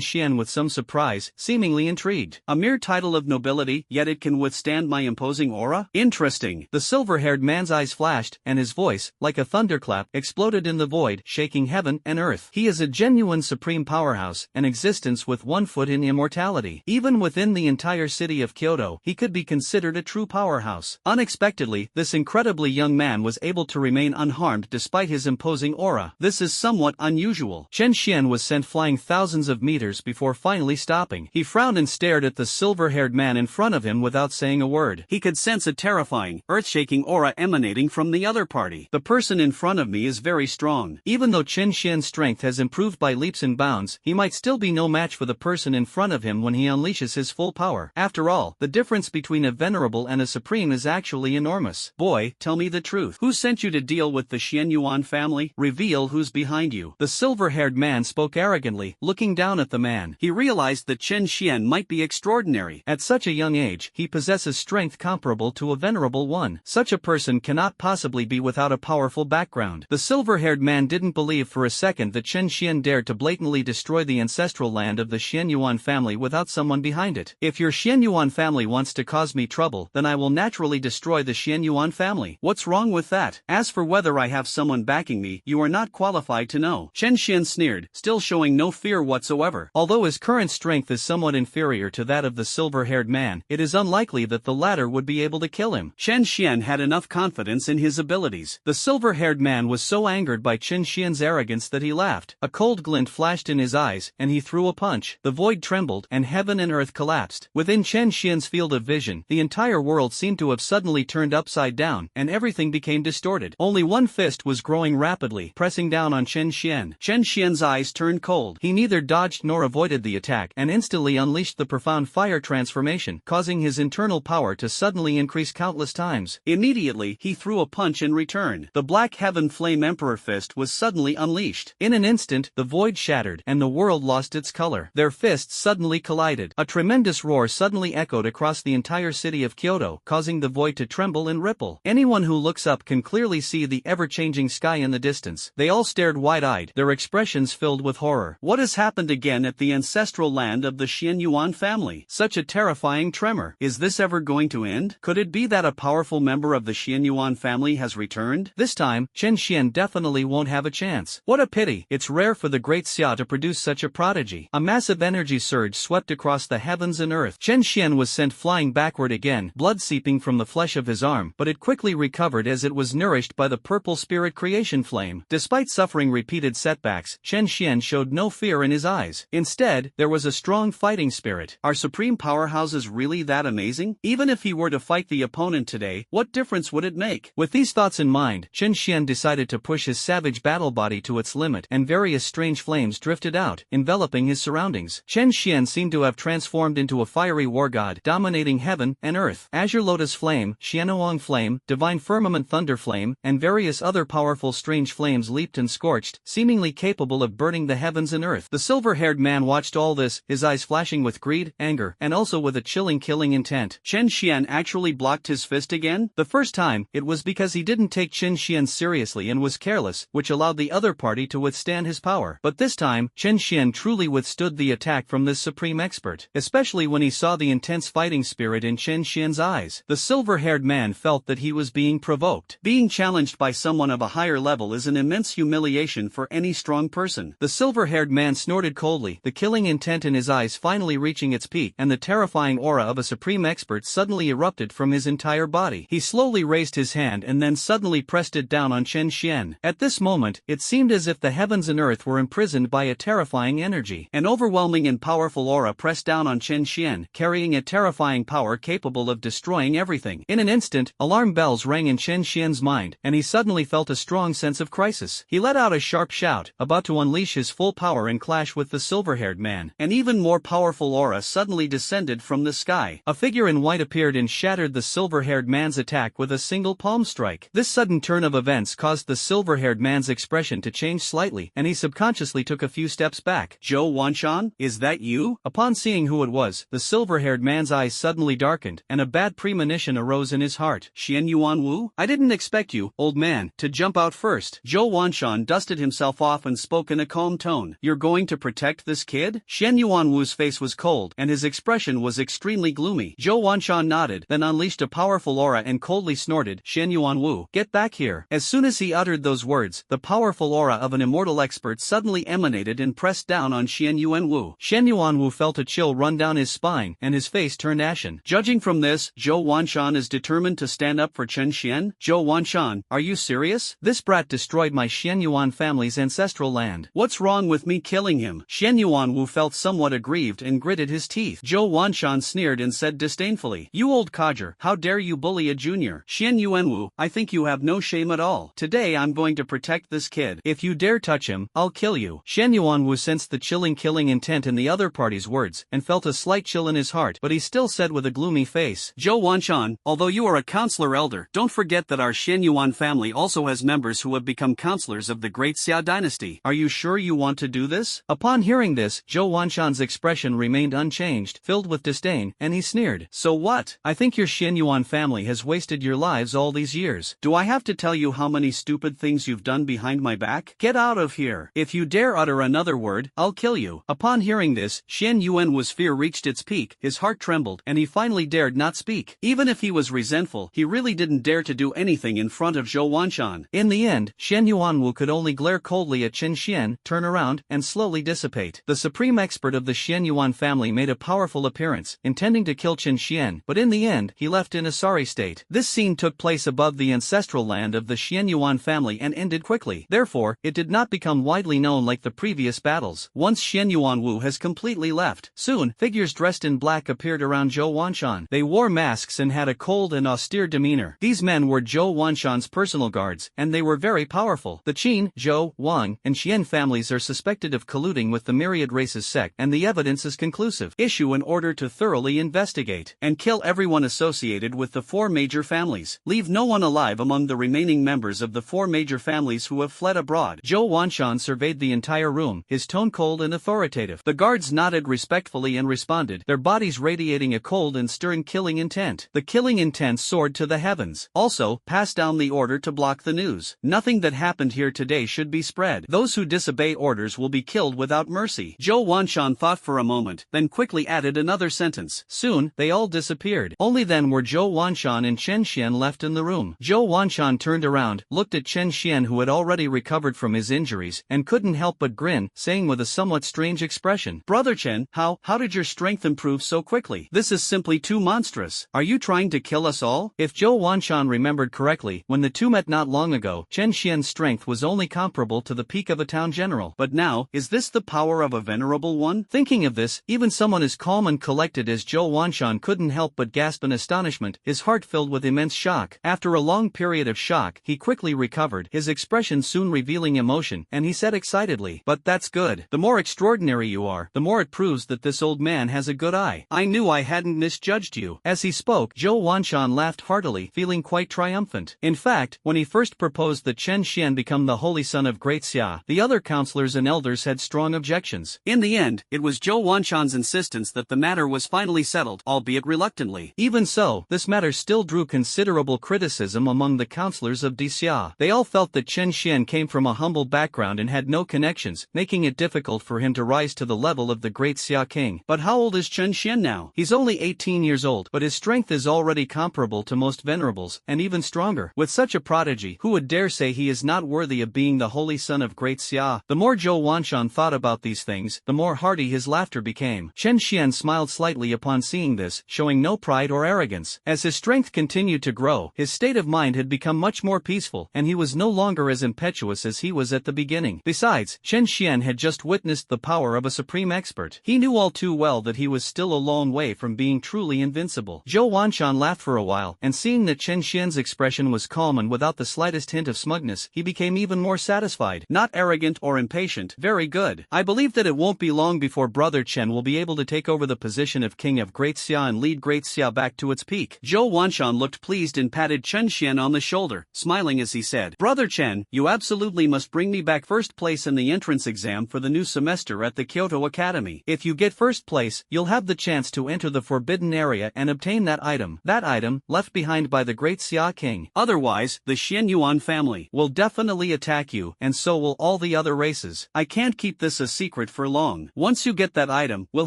Xian with some surprise, seemingly intrigued. A mere title of nobility, yet it can withstand my imposing aura? Interesting. The silver-haired man's eyes flashed, and his voice, like a thunderclap, exploded in the void, shaking heaven and earth. He is a genuine supreme powerhouse, an existence with 1 foot in immortality. Even within the entire city of Kyoto, he could be considered a true powerhouse. Unexpectedly, this incredibly young man was able to remain unharmed despite his imposing aura. This is somewhat unusual. Chen Xian was sent flying thousands of meters before finally stopping. He frowned and stared at the silver-haired man in front of him without saying a word. He could sense a terrifying, earth-shaking aura emanating from the other party. The person in front of me is very strong. Even though Chen Xian's strength has improved by leaps and bounds, he might still be no match for the person in front of him when he unleashes his full power. After all, the difference between a venerable and a supreme is actually enormous. Boy, tell me the truth. Who sent you to deal with the Xianyuan family? Reveal who's behind you. The silver-haired man spoke arrogantly, looking down at the man. He realized that Chen Xian might be extraordinary. At such a young age, he possesses strength comparable to a venerable one. Such a person cannot possibly be without a powerful background. The silver-haired man didn't believe for a second that Chen Xian dared to blatantly destroy the ancestral land of the Xianyuan family without someone behind it. If your Xianyuan family wants to cause me trouble, then I will naturally destroy the Xianyuan family. What's wrong with that? As for whether I have someone backing me, you are not qualified to know. Chen Xian sneered, still showing no fear whatsoever. Although his current strength is somewhat inferior to that of the silver-haired man, it is unlikely that the latter would be able to kill him. Chen Xian had enough confidence in his abilities. The silver-haired man was so angered by Chen Xian's arrogance that he laughed. A cold glint flashed in his eyes, and he threw a punch. The void trembled, and heaven and earth collapsed. Within Chen Xian's field of vision, the entire world seemed to have suddenly turned upside down, and everything became distorted. Only one fist was growing rapidly, pressing down on Chen Xian. Chen Xian's eyes turned cold. He neither dodged nor avoided the attack, and instantly unleashed the profound fire transformation, causing his internal power to suddenly increase countless times. Immediately, he threw a punch in return. The Black Heaven Flame Emperor Fist was suddenly unleashed. In an instant, the void shattered, and the world lost its color. Their fists suddenly collided. A tremendous roar suddenly echoed across the entire city of Kyoto, causing the void to tremble and ripple. Anyone who looks up can clearly see the ever-changing sky in the distance. They all stared wide-eyed, their expressions filled with horror. What has happened again at the ancestral land of the Xianyuan family? Such a terrifying tremor. Is this ever going to end? Could it be that a powerful member of the Xianyuan family has returned? This time, Chen Xian definitely won't have a chance. What a pity. It's rare for the great Xia to produce such a prodigy. A massive energy surge swept across the heavens and earth. Chen Xian was sent flying backward again, blood seeping from the flesh of his arm, but it quickly recovered as it was nourished by the purple spirit creation flame. Despite suffering repeated setbacks, Chen Xian showed no fear in his eyes. Instead, there was a strong fighting spirit. Are supreme powerhouses really that amazing? Even if he were to fight the opponent today, what difference would it make? With these thoughts in mind, Chen Xian decided to push his savage battle body to its limit, and various strange flames drifted out, enveloping his surroundings. Chen Xian seemed to have transformed into a fiery war god, dominating heaven and earth. Azure Lotus Flame, Xianuang Flame, Divine Firmament Thunder Flame, and various other powerful strange flames leaped and scorched, seemingly capable of burning the heavens and earth. The silver-haired man watched all this, his eyes flashing with greed, anger, and also with a chilling killing intent. Chen Xian actually blocked his fist again? The first time, it was because he didn't take Chen Xian seriously and was careless, which allowed the other party to withstand his power. But this time, Chen Xian truly withstood the attack from this supreme expert, especially when he saw the intense fighting spirit in Chen Xian's eyes. The silver-haired man felt that he was being provoked. Being challenged by someone of a higher level is an immense humiliation for any strong person. The silver-haired man snorted coldly, the killing intent in his eyes finally reaching its peak, and the terrifying aura of a supreme expert suddenly erupted from his entire body. He slowly raised his hand and then suddenly pressed it down on Chen Xian. At this moment, it seemed as if the heavens and earth were imprisoned by a terrifying energy. An overwhelming and powerful aura pressed down on Chen Xian, carrying a terrifying power capable of destroying everything. In an instant, alarm bells rang in Chen Xian's mind, and he suddenly felt a strong sense of crisis. He let out a sharp shout, about to unleash his full power and clash with the silver-haired man. An even more powerful aura suddenly descended from the sky. A figure in white appeared and shattered the silver-haired man's attack with a single palm strike. This sudden turn of events caused the silver-haired man's expression to change slightly, and he subconsciously took a few steps back. Zhou Wanshan, is that you? Upon seeing who it was, the silver-haired man's eyes suddenly darkened, and a bad premonition arose in his heart. Xianyuan Wu? I didn't expect you, old man, to jump out first. Zhou Wanshan dusted himself off and spoke in a calm tone. You're going to protect this kid? Xianyuan Wu's face was cold, and his expression was extremely gloomy. Zhou Wanshan nodded, then unleashed a powerful aura and coldly snorted, Xianyuan Wu, get back here. As soon as he uttered those words, the powerful aura of an immortal expert suddenly emanated and pressed down on Xianyuan Wu. Xianyuan Wu felt a chill run down his spine, and his face turned ashen. Judging from this, Zhou Wanshan is determined to stand up for Chen Xian? Zhou Wanshan, are you serious? This brat destroyed my Xianyuan family's ancestral land. What's wrong with me killing him? Xianyuan Wu felt somewhat aggrieved and gritted his teeth. Zhou Wanshan sneered and said disdainfully, you old codger, how dare you bully a junior? Xian Yuanwu, I think you have no shame at all. Today I'm going to protect this kid. If you dare touch him, I'll kill you. Shen Yuanwu sensed the chilling killing intent in the other party's words, and felt a slight chill in his heart, but he still said with a gloomy face, Zhou Wanshan, although you are a counselor elder, don't forget that our Xian Yuan family also has members who have become counselors of the Great Xia dynasty. Are you sure you want to do this? Upon hearing this, Zhou Wanshan's expression remained unchanged, filled with disdain, and he sneered. So what? I think your Xian Yuan family has wasted your lives all these years. Do I have to tell you how many stupid things you've done behind my back? Get out of here. If you dare utter another word, I'll kill you. Upon hearing this, Xian Yuanwu's fear reached its peak, his heart trembled, and he finally dared not speak. Even if he was resentful, he really didn't dare to do anything in front of Zhou Wanshan. In the end, Xian Yuanwu could only glare coldly at Chen Xian, turn around, and slowly dissipate. The supreme expert of the Xian Yuan family made a powerful appearance, intending to kill Chen Xian, but in the end, he left in a sorry state. This scene took place above the ancestral land of the Xian Yuan family and ended quickly. Therefore, it did not become widely known like the previous battles. Once Xian Yuanwu has completely left, soon, figures dressed in black appeared around Zhou Wanshan. They wore masks and had a cold and austere demeanor. These men were Zhou Wanshan's personal guards, and they were very powerful. The Qin, Zhou, Wang, and Xian families are suspected of colluding with the Myriad race's sect, and the evidence is conclusive. Issue an order to thoroughly investigate and kill everyone associated with the four major families. Leave no one alive among the remaining members of the four major families who have fled abroad. Zhou Wanshan surveyed the entire room, his tone cold and authoritative. The guards nodded respectfully and responded, their bodies radiating a cold and stern killing intent. The killing intent soared to the heavens. Also, pass down the order to block the news. Nothing that happened here today should be spread. Those who disobey orders will be killed without mercy. Zhou Wanshan thought for a moment, then quickly added another sentence. Soon, they all disappeared. Only then were Zhou Wanshan and Chen Xian left in the room. Zhou Wanshan turned around, looked at Chen Xian who had already recovered from his injuries, and couldn't help but grin, saying with a somewhat strange expression, Brother Chen, how did your strength improve so quickly? This is simply too monstrous. Are you trying to kill us all? If Zhou Wanshan remembered correctly, when the two met not long ago, Chen Xian's strength was only comparable to the peak of a town general. But now, is this the power of a venerable one? Thinking of this, even someone as calm and collected as Zhou Wanshan couldn't help but gasp in astonishment, his heart filled with immense shock. After a long period of shock, he quickly recovered, his expression soon revealing emotion, and he said excitedly, But that's good. The more extraordinary you are, the more it proves that this old man has a good eye. I knew I hadn't misjudged you. As he spoke, Zhou Wanshan laughed heartily, feeling quite triumphant. In fact, when he first proposed that Chen Xian become the holy son of Great Xia, the other counselors and elders had strong objections. In the end, it was Zhou Wanshan's insistence that the matter was finally settled, albeit reluctantly. Even so, this matter still drew considerable criticism among the counselors of Xia. They all felt that Chen Xian came from a humble background and had no connections, making it difficult for him to rise to the level of the Great Xia king. But how old is Chen Xian now? He's only 18 years old, but his strength is already comparable to most venerables, and even stronger. With such a prodigy, who would dare say he is not worthy of being the holy son of Great Xia? The more Zhou Wanshan thought about these things, the more hearty his laughter became. Chen Xian smiled slightly upon seeing this, showing no pride or arrogance. As his strength continued to grow, his state of mind had become much more peaceful, and he was no longer as impetuous as he was at the beginning. Besides, Chen Xian had just witnessed the power of a supreme expert. He knew all too well that he was still a long way from being truly invincible. Zhou Wanshan laughed for a while, and seeing that Chen Xian's expression was calm and without the slightest hint of smugness, he became even more satisfied. Not arrogant or impatient. Very good. I believe that it won't be long before Brother Chen will be able to take over the position of King of Great Xia and lead Great Xia back to its peak. Zhou Wanshan looked pleased and patted Chen Xian on the shoulder, smiling as he said, Brother Chen, you absolutely must bring me back first place in the entrance exam for the new semester at the Kyoto Academy. If you get first place, you'll have the chance to enter the forbidden area and obtain that item left behind by the Great Xia King. Otherwise, the Xian Yuan family will definitely attack you, and so will all the other races. I can't keep this a secret for long. Once you get that item, we'll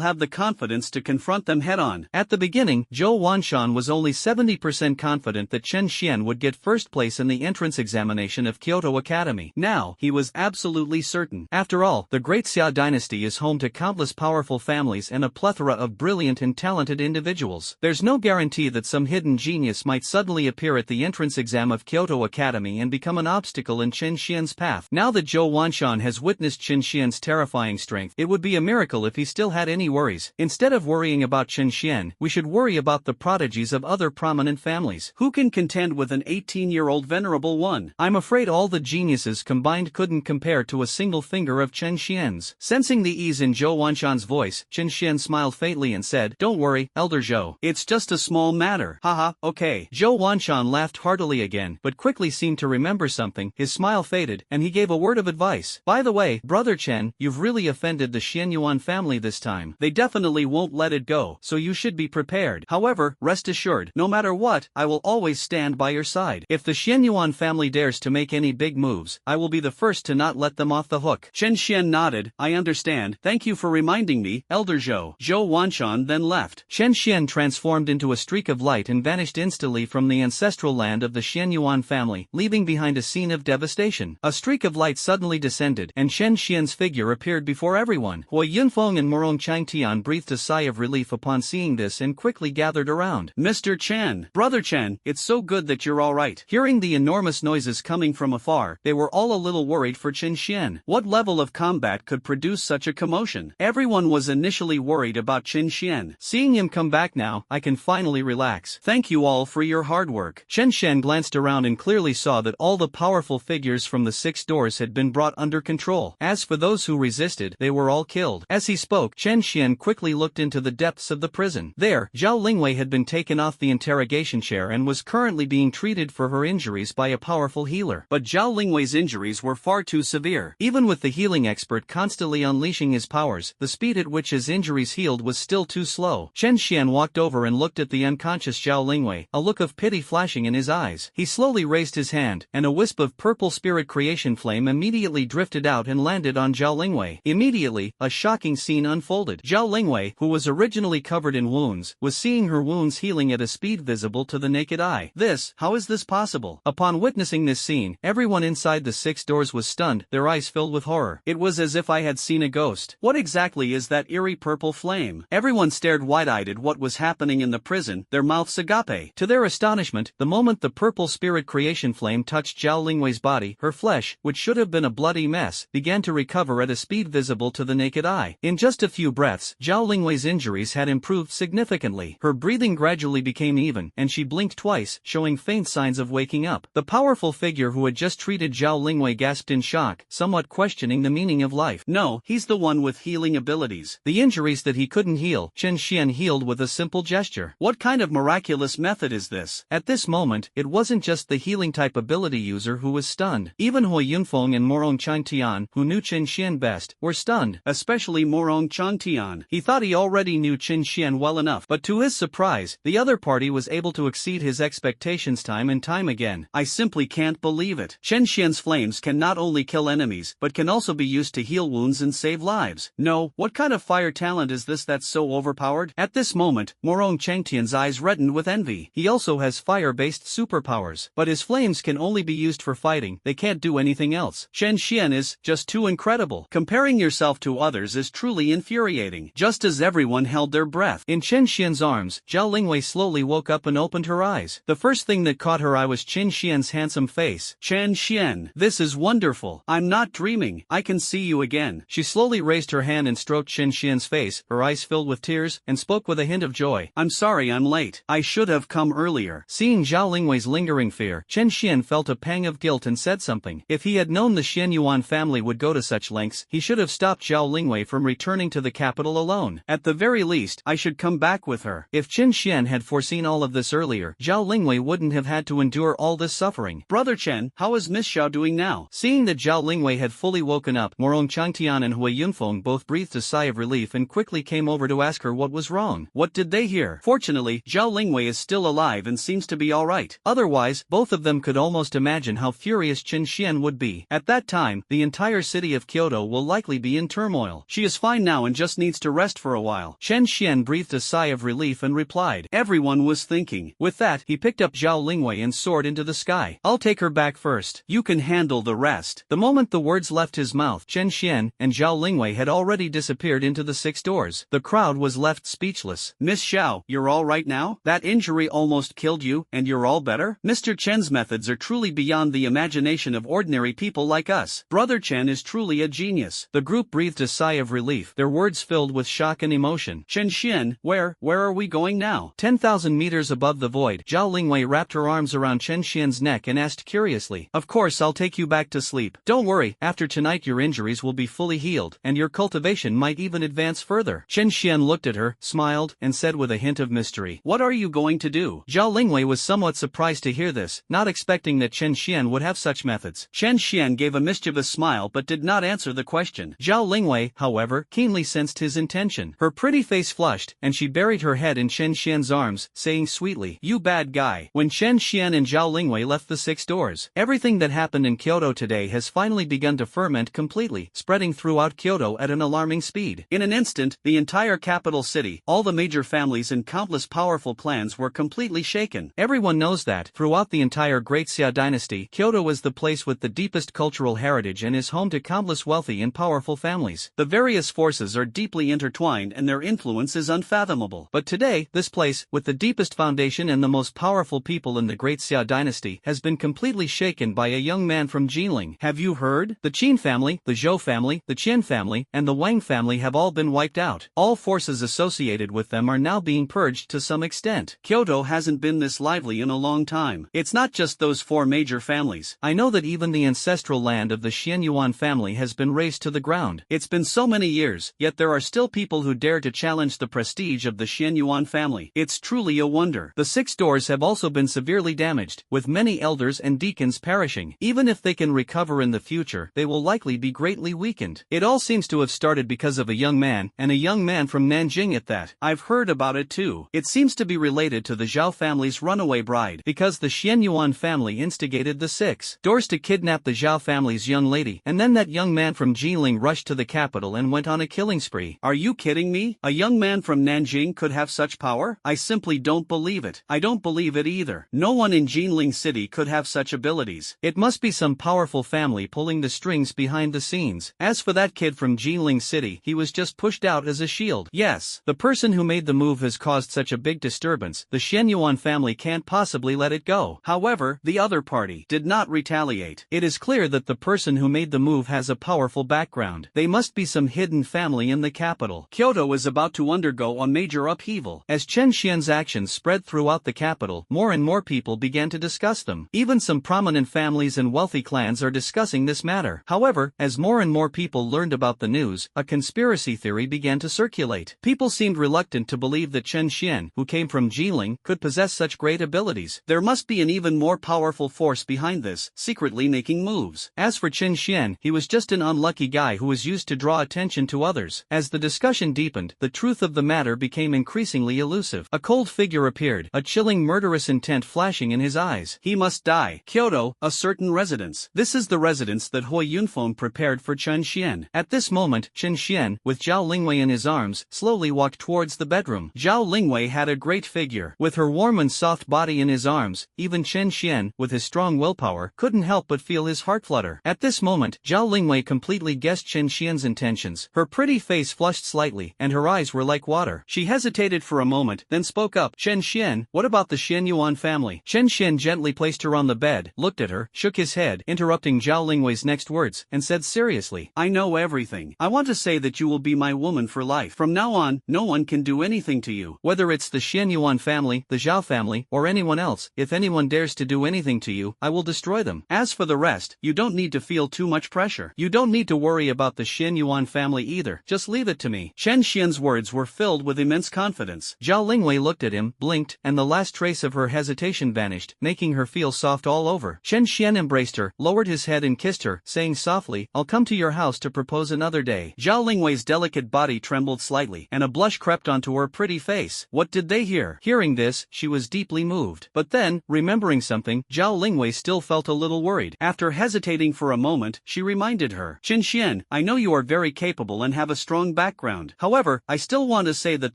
have the confidence to confront them head-on. At the beginning, Zhou Wanshan was only 70% confident that Chen Xian would get first place in the entrance examination of Kyoto Academy. Now, he was absolutely certain. After all, the Great Xia dynasty is home to countless powerful families and a plethora of brilliant and talented individuals. There's no guarantee that some hidden genius might suddenly appear at the entrance exam of Kyoto Academy and become an obstacle in Chen Xian's path. Now that Zhou Wanshan has witnessed Chen Xian's terrifying strength, it would be a miracle if he still had any worries. Instead of worrying about Chen Xian, we should worry about the prodigies of other prominent families. voice. Who can contend with an 18-year-old venerable one? I'm afraid all the geniuses combined couldn't compare to a single finger of Chen Xian's. Sensing the ease in Zhou Wanshan's voice, Chen Xian smiled faintly and said, "Don't worry, Elder Zhou. It's just a small matter. Haha, okay." Zhou Wanshan laughed heartily again, but quickly seemed to remember something. His smile faded, and he gave a word of advice. "By the way, Brother Chen, you've really offended the Xianyuan family this time. They definitely won't let it go, so you should be prepared. However, rest assured, no matter what, I will always stand by your side. If the Xianyuan family dares to make any big moves, I will be the first to not let them off the hook." Chen Xian nodded. "I understand. Thank you for reminding me, Elder Zhou." Zhou Wanshan then left. Chen Xian transformed into a streak of light and vanished instantly from the ancestral land of the Xianyuan family, leaving behind a scene of devastation. A streak of light suddenly descended, and Chen Xian's figure appeared before everyone. Hui Yunfeng and Morong Changtian breathed a sigh of relief upon seeing this and quickly gathered around. "Mr. Chen, Brother Chen, it's so good that you're all right." Hearing the enormous noises coming from afar, they were all a little worried for Chen Xian. What level of combat could produce such a commotion? Everyone was initially worried about Chen Xian. Seeing him come back now, I can finally relax. Thank you all for your hard work. Chen Xian glanced around and clearly saw that all the powerful figures from the 6 doors had been brought under control. As for those who resisted, they were all killed. As he spoke, Chen Xian quickly looked into the depths of the prison. There, Zhao Lingwei had been taken off the interrogation chair and was currently being treated for her injuries by a powerful healer. But Zhao Lingwei's injuries were far too severe. Even with the healing expert constantly unleashing his powers, the speed at which his injuries healed was still too slow. Chen Xian walked over and looked at the unconscious Zhao Lingwei, a look of pity flashing in his eyes. He slowly raised his hand, and a wisp of purple spirit creation flame immediately drifted out and landed on Zhao Lingwei. Immediately, a shocking scene unfolded. Zhao Lingwei, who was originally covered in wounds, was seeing her wounds healing at a speed visible to the naked eye. How is this possible? Upon witnessing this scene, everyone inside the 6 doors was stunned, their eyes filled with horror. It was as if I had seen a ghost. What exactly is that eerie purple flame? Everyone stared wide-eyed at what was happening in the prison, their mouths agape. To their astonishment, the moment the purple spirit creation flame touched Zhao Lingwei's body, her flesh, which should have been a bloody mess, began to recover at a speed visible to the naked eye. In just a few breaths, Zhao Lingwei's injuries had improved significantly. Her breathing gradually became even, and she blinked twice, showing faint signs of waking up. The powerful figure who had just treated Zhao Lingwei gasped in shock, somewhat questioning the meaning of life. No, he's the one with healing abilities. The injuries that he couldn't heal, Chen Xian healed with a simple gesture. What kind of miraculous method is this? At this moment, it wasn't just the healing type ability user who was stunned. Even Hui Yunfeng and Morong Changtian, who knew Chen Xian best, were stunned. Especially Morong Changtian. He thought he already knew Chen Xian well enough, but to his surprise, the other party was able to exceed his expectations time and time again. I simply can't believe it. Chen Xian's flames can not only kill enemies, but can also be used to heal wounds and save lives. No, what kind of fire talent is this that's so overpowered? At this moment, Morong Changtian's eyes reddened with envy. He also has fire-based superpowers, but his flames can only be used for fighting, they can't do anything else. Chen Xian is just too incredible. Comparing yourself to others is truly infuriating. Just as everyone held their breath. In Chen Xian's arms, Zhao Lingwei slowly woke up and opened her eyes. The first thing that caught her eye was Chen Xian's handsome face. Chen Xian, this is wonderful. I'm not dreaming. I can see you again. She slowly raised her hand and stroked Chen Xian's face, her eyes filled with tears, and spoke with a hint of joy. I'm sorry I'm late. I should have come earlier. Seeing Zhao Lingwei's lingering fear, Chen Xian felt a pang of guilt and said something. If he had known the Xianyuan family would go to such lengths, he should have stopped Zhao Lingwei from returning to the capital alone. At the very least, I should come back with her. If Chen Xian had foreseen all of this earlier, Zhao Lingwei wouldn't have had to endure all this suffering. Brother Chen, how is Miss Xiao doing now? Seeing that Zhao Lingwei had fully woken up, Morong Changtian and Hui Yunfeng both breathed a sigh of relief and quickly came over to ask her what was wrong. What did they hear? Fortunately, Zhao Lingwei is still alive and seems to be alright. Otherwise, both of them could almost imagine how furious Chen Xian would be. At that time, the entire city of Kyoto will likely be in turmoil. She is fine now and just needs to rest for a while. Chen Xian breathed a sigh of relief and replied. Everyone was thinking. With that, he picked up Zhao Lingwei and soared into the sky. I'll take her back first. You can handle the rest. The moment the words left his mouth, Chen Xian and Zhao Lingwei had already disappeared into the 6 doors. The crowd was left speechless. Miss Xiao, you're all right now? That injury almost killed you, and you're all better? Mr. Chen's methods are truly beyond the imagination of ordinary people like us. Brother Chen is truly a genius. The group breathed a sigh of relief, their words filled with shock and emotion. Chen Xian, where are we going now? 10,000 meters above the void, side. Zhao Lingwei wrapped her arms around Chen Xian's neck and asked curiously. Of course I'll take you back to sleep. Don't worry, after tonight your injuries will be fully healed, and your cultivation might even advance further. Chen Xian looked at her, smiled, and said with a hint of mystery, "What are you going to do?" Zhao Lingwei was somewhat surprised to hear this, not expecting that Chen Xian would have such methods. Chen Xian gave a mischievous smile but did not answer the question. Zhao Lingwei, however, keenly sensed his intention. Her pretty face flushed, and she buried her head in Chen Xian's arms, saying sweetly, "You bad guy." When Chen Xian and Zhao Lingwei left the 6 doors, everything that happened in Kyoto today has finally begun to ferment completely, spreading throughout Kyoto at an alarming speed. In an instant, the entire capital city, all the major families and countless powerful clans were completely shaken. Everyone knows that, throughout the entire Great Xia dynasty, Kyoto is the place with the deepest cultural heritage and is home to countless wealthy and powerful families. The various forces are deeply intertwined and their influence is unfathomable. But today, this place, with the deepest foundation and the most powerful people in the Great Xia dynasty, has been completely shaken by a young man from Jinling. Have you heard? The Qin family, the Zhou family, the Qian family, and the Wang family have all been wiped out. All forces associated with them are now being purged to some extent. Kyoto hasn't been this lively in a long time. It's not just those 4 major families. I know that even the ancestral land of the Xianyuan family has been razed to the ground. It's been so many years, yet there are still people who dare to challenge the prestige of the Xianyuan family. It's truly a wonder. The 6 doors have also been severely damaged, with many elders and deacons perishing. Even if they can recover in the future, they will likely be greatly weakened. It all seems to have started because of a young man, and a young man from Nanjing at that. I've heard about it too. It seems to be related to the Zhao family's runaway bride, because the Xianyuan family instigated the 6 doors to kidnap the Zhao family's young lady, and then that young man from Jinling rushed to the capital and went on a killing spree. Are you kidding me? A young man from Nanjing could have such power? I simply don't believe it. I don't believe it either. No one in Jinling City could have such abilities. It must be some powerful family pulling the strings behind the scenes. As for that kid from Jinling City, he was just pushed out as a shield. Yes, the person who made the move has caused such a big disturbance, the Xianyuan family can't possibly let it go. However, the other party did not retaliate. It is clear that the person who made the move has a powerful background. They must be some hidden family in the capital. Kyoto is about to undergo a major upheaval. As Chen Xian's actions spread throughout the capital, more and more people began to discuss them. Even some prominent families and wealthy clans are discussing this matter. However, as more and more people learned about the news, a conspiracy theory began to circulate. People seemed reluctant to believe that Chen Xian, who came from Jinling, could possess such great abilities. There must be an even more powerful force behind this, secretly making moves. As for Chen Xian, he was just an unlucky guy who was used to draw attention to others. As the discussion deepened, the truth of the matter became increasingly elusive. A cold figure appeared, a chilling murderous intent flashing in his eyes. He must die. Kyoto, a certain residence. This is the residence that Hui Yunfeng prepared for Chen Xian. At this moment, Chen Xian, with Zhao Lingwei in his arms, slowly walked towards the bedroom. Zhao Lingwei had a great figure. With her warm and soft body in his arms, even Chen Xian, with his strong willpower, couldn't help but feel his heart flutter. At this moment, Zhao Lingwei completely guessed Chen Xian's intentions. Her pretty face flushed slightly, and her eyes were like water. She hesitated for a moment, then spoke up. Chen Xian, what about the Xianyuan family? Chen Xian gently placed her on the bed, looked at her, shook his head, interrupting Zhao Lingwei's next words, and said seriously, I know everything. I want to say that you will be my woman for life. From now on, no one can do anything to you. Whether it's the Xianyuan family, the Zhao family, or anyone else, if anyone dares to do anything to you, I will destroy them. As for the rest, you don't need to feel too much pressure. You don't need to worry about the Xianyuan family either. Just leave it to me. Chen Xian's words were filled with immense confidence. Zhao Lingwei looked at him, blinked, and the last trace of her hesitation vanished, making her feel soft all over. Chen Xian embraced her, lowered his head and kissed her, saying softly, I'll come to your house to propose another day. Zhao Lingwei's delicate body trembled slightly, and a blush crept onto her pretty face. What did they hear? Hearing this, she was deeply moved. But then, remembering something, Zhao Lingwei still felt a little worried. After hesitating for a moment, she reminded her, Chen Xian, I know you are very capable and have a strong background. However, I still want to say that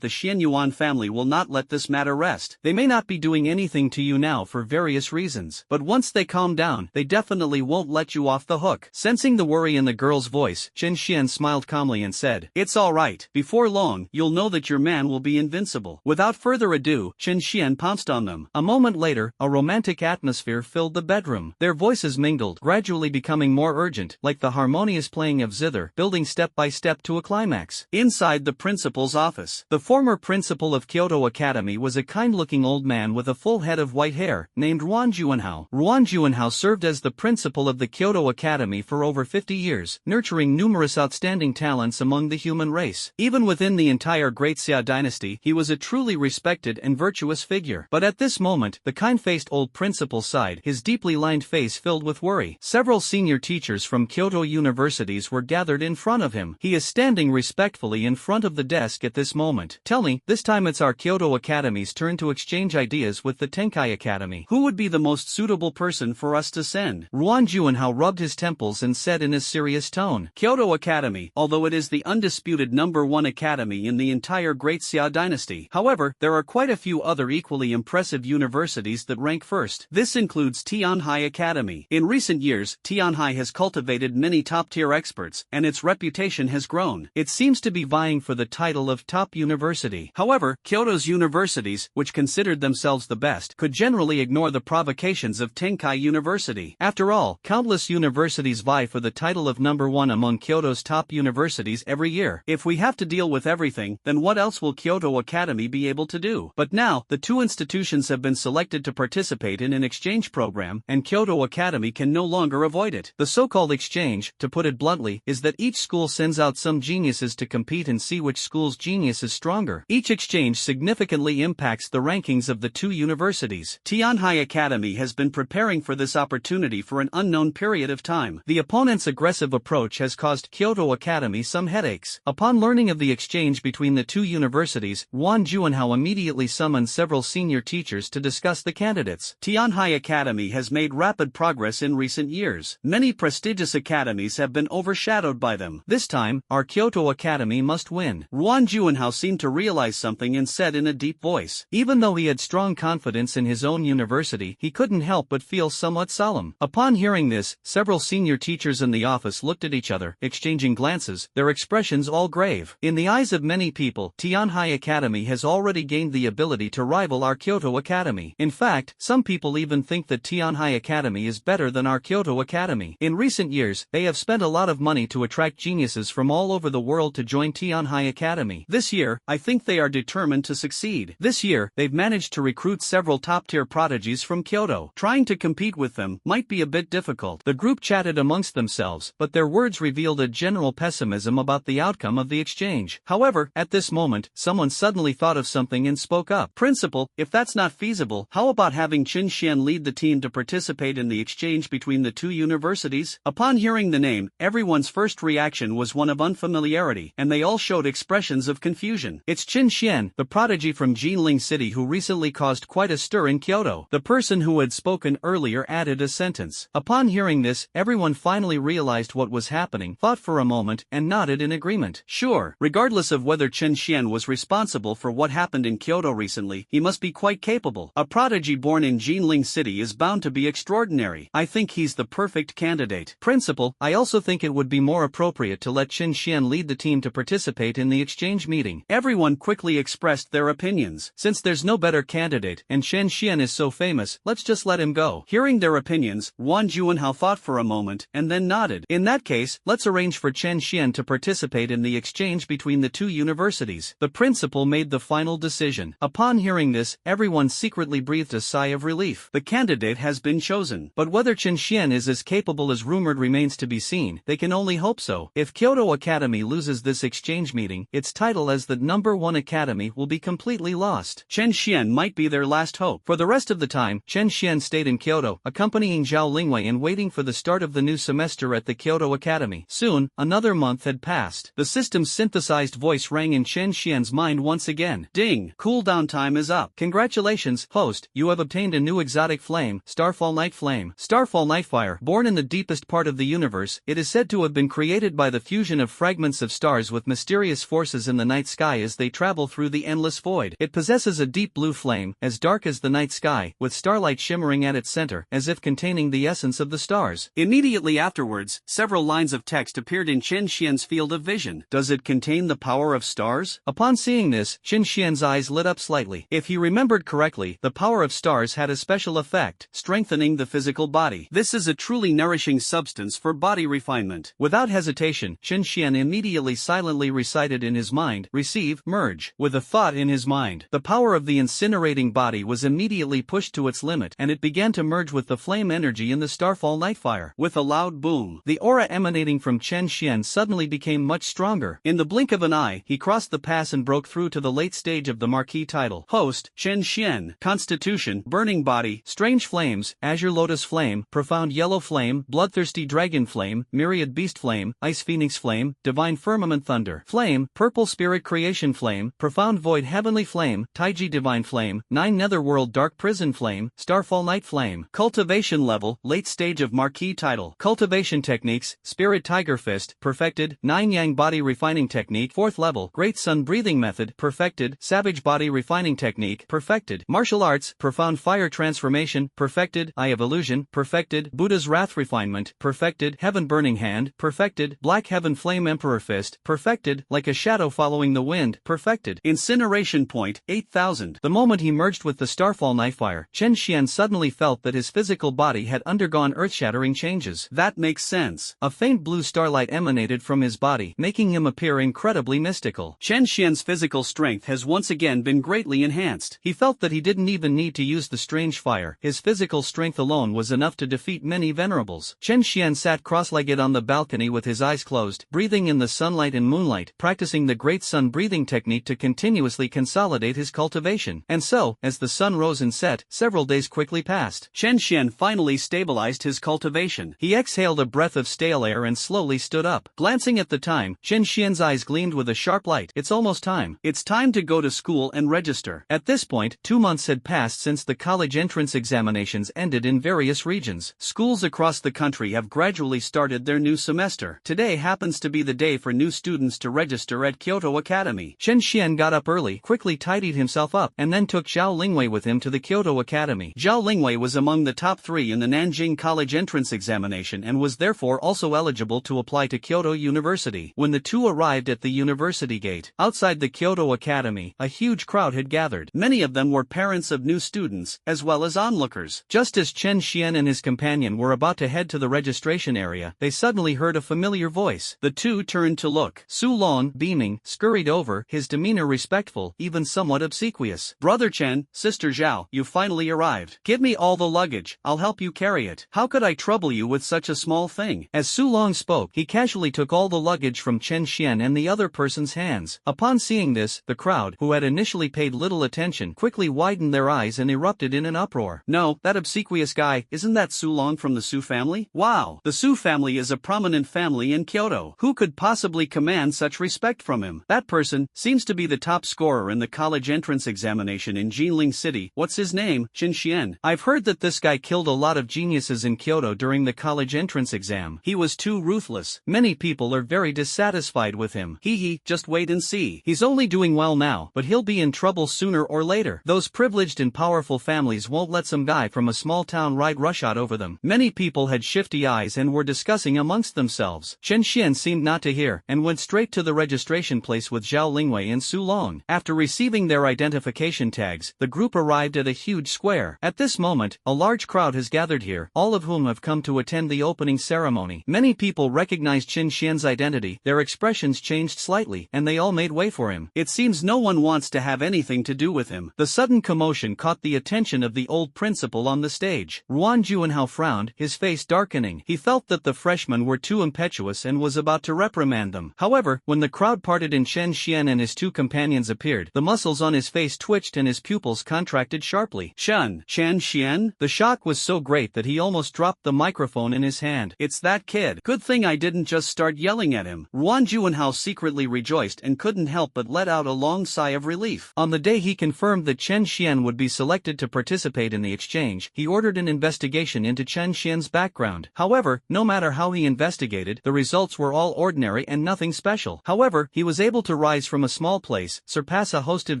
the Xianyuan family will not let this matter rest. They may not be doing anything to you now for various reasons, but once they calm down, they definitely won't let you off the hook. Sensing the worry in the girl's voice, Chen Xian smiled calmly and said, It's all right. Before long, you'll know that your man will be invincible. Without further ado, Chen Xian pounced on them. A moment later, a romantic atmosphere filled the bedroom. Their voices mingled, gradually becoming more urgent, like the harmonious playing of zither, building step by step to a climax. Inside the principal's office, the former principal of Kyoto Academy was a kind-looking old man man with a full head of white hair, named Ruan Juanhao. Ruan Juanhao served as the principal of the Kyoto Academy for over 50 years, nurturing numerous outstanding talents among the human race. Even within the entire Great Xia dynasty, he was a truly respected and virtuous figure. But at this moment, the kind-faced old principal sighed, his deeply lined face filled with worry. Several senior teachers from Kyoto universities were gathered in front of him. He is standing respectfully in front of the desk at this moment. Tell me, this time it's our Kyoto Academy's turn to exchange ideas with the Tenkai Academy. Who would be the most suitable person for us to send? Ruan Juanhao rubbed his temples and said in a serious tone. Kyoto Academy, although it is the undisputed #1 academy in the entire Great Xia dynasty. However, there are quite a few other equally impressive universities that rank first. This includes Tianhai Academy. In recent years, Tianhai has cultivated many top-tier experts, and its reputation has grown. It seems to be vying for the title of top university. However, Kyoto's universities, which considered themselves the best, could generally ignore the provocations of Tenkai University. After all, countless universities vie for the title of #1 among Kyoto's top universities every year. If we have to deal with everything, then what else will Kyoto Academy be able to do? But now, the two institutions have been selected to participate in an exchange program, and Kyoto Academy can no longer avoid it. The so-called exchange, to put it bluntly, is that each school sends out some geniuses to compete and see which school's genius is stronger. Each exchange significantly impacts the rankings of the two universities. Tianhai Academy has been preparing for this opportunity for an unknown period of time. The opponent's aggressive approach has caused Kyoto Academy some headaches. Upon learning of the exchange between the two universities, Ruan Juanhao immediately summoned several senior teachers to discuss the candidates. Tianhai Academy has made rapid progress in recent years. Many prestigious academies have been overshadowed by them. This time, our Kyoto Academy must win. Ruan Juanhao seemed to realize something and said in a deep voice. Even though he had strong confidence in his own university, he couldn't help but feel somewhat solemn. Upon hearing this, several senior teachers in the office looked at each other, exchanging glances, their expressions all grave. In the eyes of many people, Tianhai Academy has already gained the ability to rival our Kyoto Academy. In fact, some people even think that Tianhai Academy is better than our Kyoto Academy. In recent years, they have spent a lot of money to attract geniuses from all over the world to join Tianhai Academy. This year, I think they are determined to succeed. This year, they've managed to recruit several top-tier prodigies from Kyoto. Trying to compete with them might be a bit difficult. The group chatted amongst themselves, but their words revealed a general pessimism about the outcome of the exchange. However, at this moment, someone suddenly thought of something and spoke up. Principal, if that's not feasible, how about having Qin Xian lead the team to participate in the exchange between the two universities? Upon hearing the name, everyone's first reaction was one of unfamiliarity, and they all showed expressions of confusion. It's Qin Xian, the prodigy from Jinling City who recently caused quite a stir in Kyoto. The person who had spoken earlier added a sentence. Upon hearing this, everyone finally realized what was happening, thought for a moment, and nodded in agreement. Sure, regardless of whether Qin Xian was responsible for what happened in Kyoto recently, he must be quite capable. A prodigy born in Jinling City is bound to be extraordinary. I think he's the perfect candidate. Principal, I also think it would be more appropriate to let Qin Xian lead the team to participate in the exchange meeting. Everyone quickly expressed their opinions. Since there's no better candidate, and Qin Xian is so famous, let's just let him go. Hearing their opinions, Ruan Juanhao thought for a moment, and then nodded. In that case, let's arrange for Qin Xian to participate in the exchange between the two universities. The principal made the final decision. Upon hearing this, everyone secretly breathed a sigh of relief. The candidate has been chosen. But whether Qin Xian is as capable as rumored remains to be seen. They can only hope so. If Kyoto Academy loses this exchange meeting, its title as the #1 academy will be completely lost. Qin Xian might be their last hope. For the rest of the time, Qin Xian stayed in Kyoto, accompanying Zhao Lingwei and waiting for the start of the new semester at the Kyoto Academy. Soon, another month had passed. The system's synthesized voice rang in Qin Xian's mind once again. Ding! Cooldown time is up. Congratulations, host, you have obtained a new exotic flame, Starfall Night Flame. Starfall Nightfire, born in the deepest part of the universe, it is said to have been created by the fusion of fragments of stars with mysterious forces in the night sky as they travel through the endless void. It possesses a deep blue flame, as dark as the night sky, with starlight shimmering at its center, as if containing the essence of the stars. Immediately afterwards, several lines of text appeared in Qin Xian's field of vision. Does it contain the power of stars? Upon seeing this, Qin Xian's eyes lit up slightly. If he remembered correctly, the power of stars had a special effect, strengthening the physical body. This is a truly nourishing substance for body refinement. Without hesitation, Qin Xian immediately silently recited in his mind, receive, merge. With a thought in his mind, the power of the incinerator incinerating body was immediately pushed to its limit and it began to merge with the flame energy in the Starfall Nightfire. With a loud boom, the aura emanating from Chen Xian suddenly became much stronger. In the blink of an eye, he crossed the pass and broke through to the late stage of the marquee title. Host, Chen Xian. Constitution, burning body, strange flames, azure lotus flame, profound yellow flame, bloodthirsty dragon flame, myriad beast flame, ice phoenix flame, divine firmament thunder flame, purple spirit creation flame, profound void heavenly flame, Taiji divine flame, 9 netherworld dark prison flame, starfall night flame. Cultivation level, late stage of marquee title. Cultivation techniques, spirit tiger fist, perfected, 9 yang body refining technique, 4th level, great sun breathing method, perfected, savage body refining technique, perfected, martial arts, profound fire transformation, perfected, eye of illusion, perfected, Buddha's wrath refinement, perfected, heaven burning hand, perfected, black heaven flame emperor fist, perfected, like a shadow following the wind, perfected. Incineration point, 8000. The moment he merged with the Starfall Nightfire, Chen Xian suddenly felt that his physical body had undergone earth-shattering changes. That makes sense. A faint blue starlight emanated from his body, making him appear incredibly mystical. Chen Xian's physical strength has once again been greatly enhanced. He felt that he didn't even need to use the strange fire. His physical strength alone was enough to defeat many venerables. Chen Xian sat cross-legged on the balcony with his eyes closed, breathing in the sunlight and moonlight, practicing the great sun breathing technique to continuously consolidate his cultivation. And so, as the sun rose and set, several days quickly passed. Chen Xian finally stabilized his cultivation. He exhaled a breath of stale air and slowly stood up. Glancing at the time, Chen Xian's eyes gleamed with a sharp light. It's almost time. It's time to go to school and register. At this point, 2 months had passed since the college entrance examinations ended in various regions. Schools across the country have gradually started their new semester. Today happens to be the day for new students to register at Kyoto Academy. Chen Xian got up early, quickly tidied himself up, and then took Zhao Lingwei with him to the Kyoto Academy. Zhao Lingwei was among the top 3 in the Nanjing College entrance examination and was therefore also eligible to apply to Kyoto University. When the two arrived at the university gate, outside the Kyoto Academy, a huge crowd had gathered. Many of them were parents of new students, as well as onlookers. Just as Chen Xian and his companion were about to head to the registration area, they suddenly heard a familiar voice. The two turned to look. Su Long, beaming, scurried over, his demeanor respectful, even somewhat obsequious. Brother Chen, Sister Zhao, you finally arrived. Give me all the luggage, I'll help you carry it. How could I trouble you with such a small thing? As Su Long spoke, he casually took all the luggage from Chen Xian and the other person's hands. Upon seeing this, the crowd, who had initially paid little attention, quickly widened their eyes and erupted in an uproar. No, that obsequious guy, isn't that Su Long from the Su family? Wow, the Su family is a prominent family in Kyoto. Who could possibly command such respect from him? That person seems to be the top scorer in the college entrance examination in Jinling City. What's his name? Chen Xian. I've heard that this guy killed a lot of geniuses in Kyoto during the college entrance exam. He was too ruthless. Many people are very dissatisfied with him. Just wait and see. He's only doing well now, but he'll be in trouble sooner or later. Those privileged and powerful families won't let some guy from a small town ride roughshod over them. Many people had shifty eyes and were discussing amongst themselves. Chen Xian seemed not to hear, and went straight to the registration place with Zhao Lingwei and Su Long. After receiving their identification tags, the group arrived at a huge square. At this moment, a large crowd has gathered here, all of whom have come to attend the opening ceremony. Many people recognized Chen Xian's identity, their expressions changed slightly, and they all made way for him. It seems no one wants to have anything to do with him. The sudden commotion caught the attention of the old principal on the stage. Ruan Juanhao frowned, his face darkening. He felt that the freshmen were too impetuous and was about to reprimand them. However, when the crowd parted and Chen Xian and his two companions appeared, the muscles on his face twitched and his pupils contracted sharply. Chen Xian? The shock was so great that he almost dropped the microphone in his hand. It's that kid. Good thing I didn't just start yelling at him. Ruan Juanhao secretly rejoiced and couldn't help but let out a long sigh of relief. On the day he confirmed that Chen Xian would be selected to participate in the exchange, he ordered an investigation into Chen Xian's background. However, no matter how he investigated, the results were all ordinary and nothing special. However, he was able to rise from a small place, surpass a host of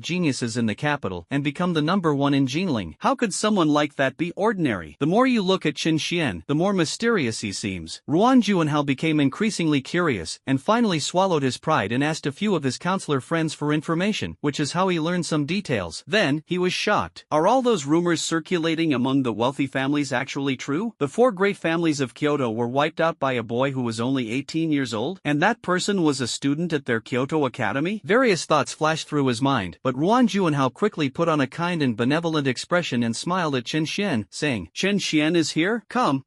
geniuses in the capital, and become the #1 in Jinling. How could someone like that be ordinary? The more you look at Chen Xian, the more mysterious he seems. Ruan Juanhao became increasingly curious, and finally swallowed his pride and asked a few of his counselor friends for information, which is how he learned some details. Then, he was shocked. Are all those rumors circulating among the wealthy families actually true? The 4 great families of Kyoto were wiped out by a boy who was only 18 years old, and that person was a student at their Kyoto Academy? Various thoughts flashed through his mind, but Ruan Juanhao quickly quickly put on a kind and benevolent expression and smiled at Chen Xian, saying, Chen Xian is here? Come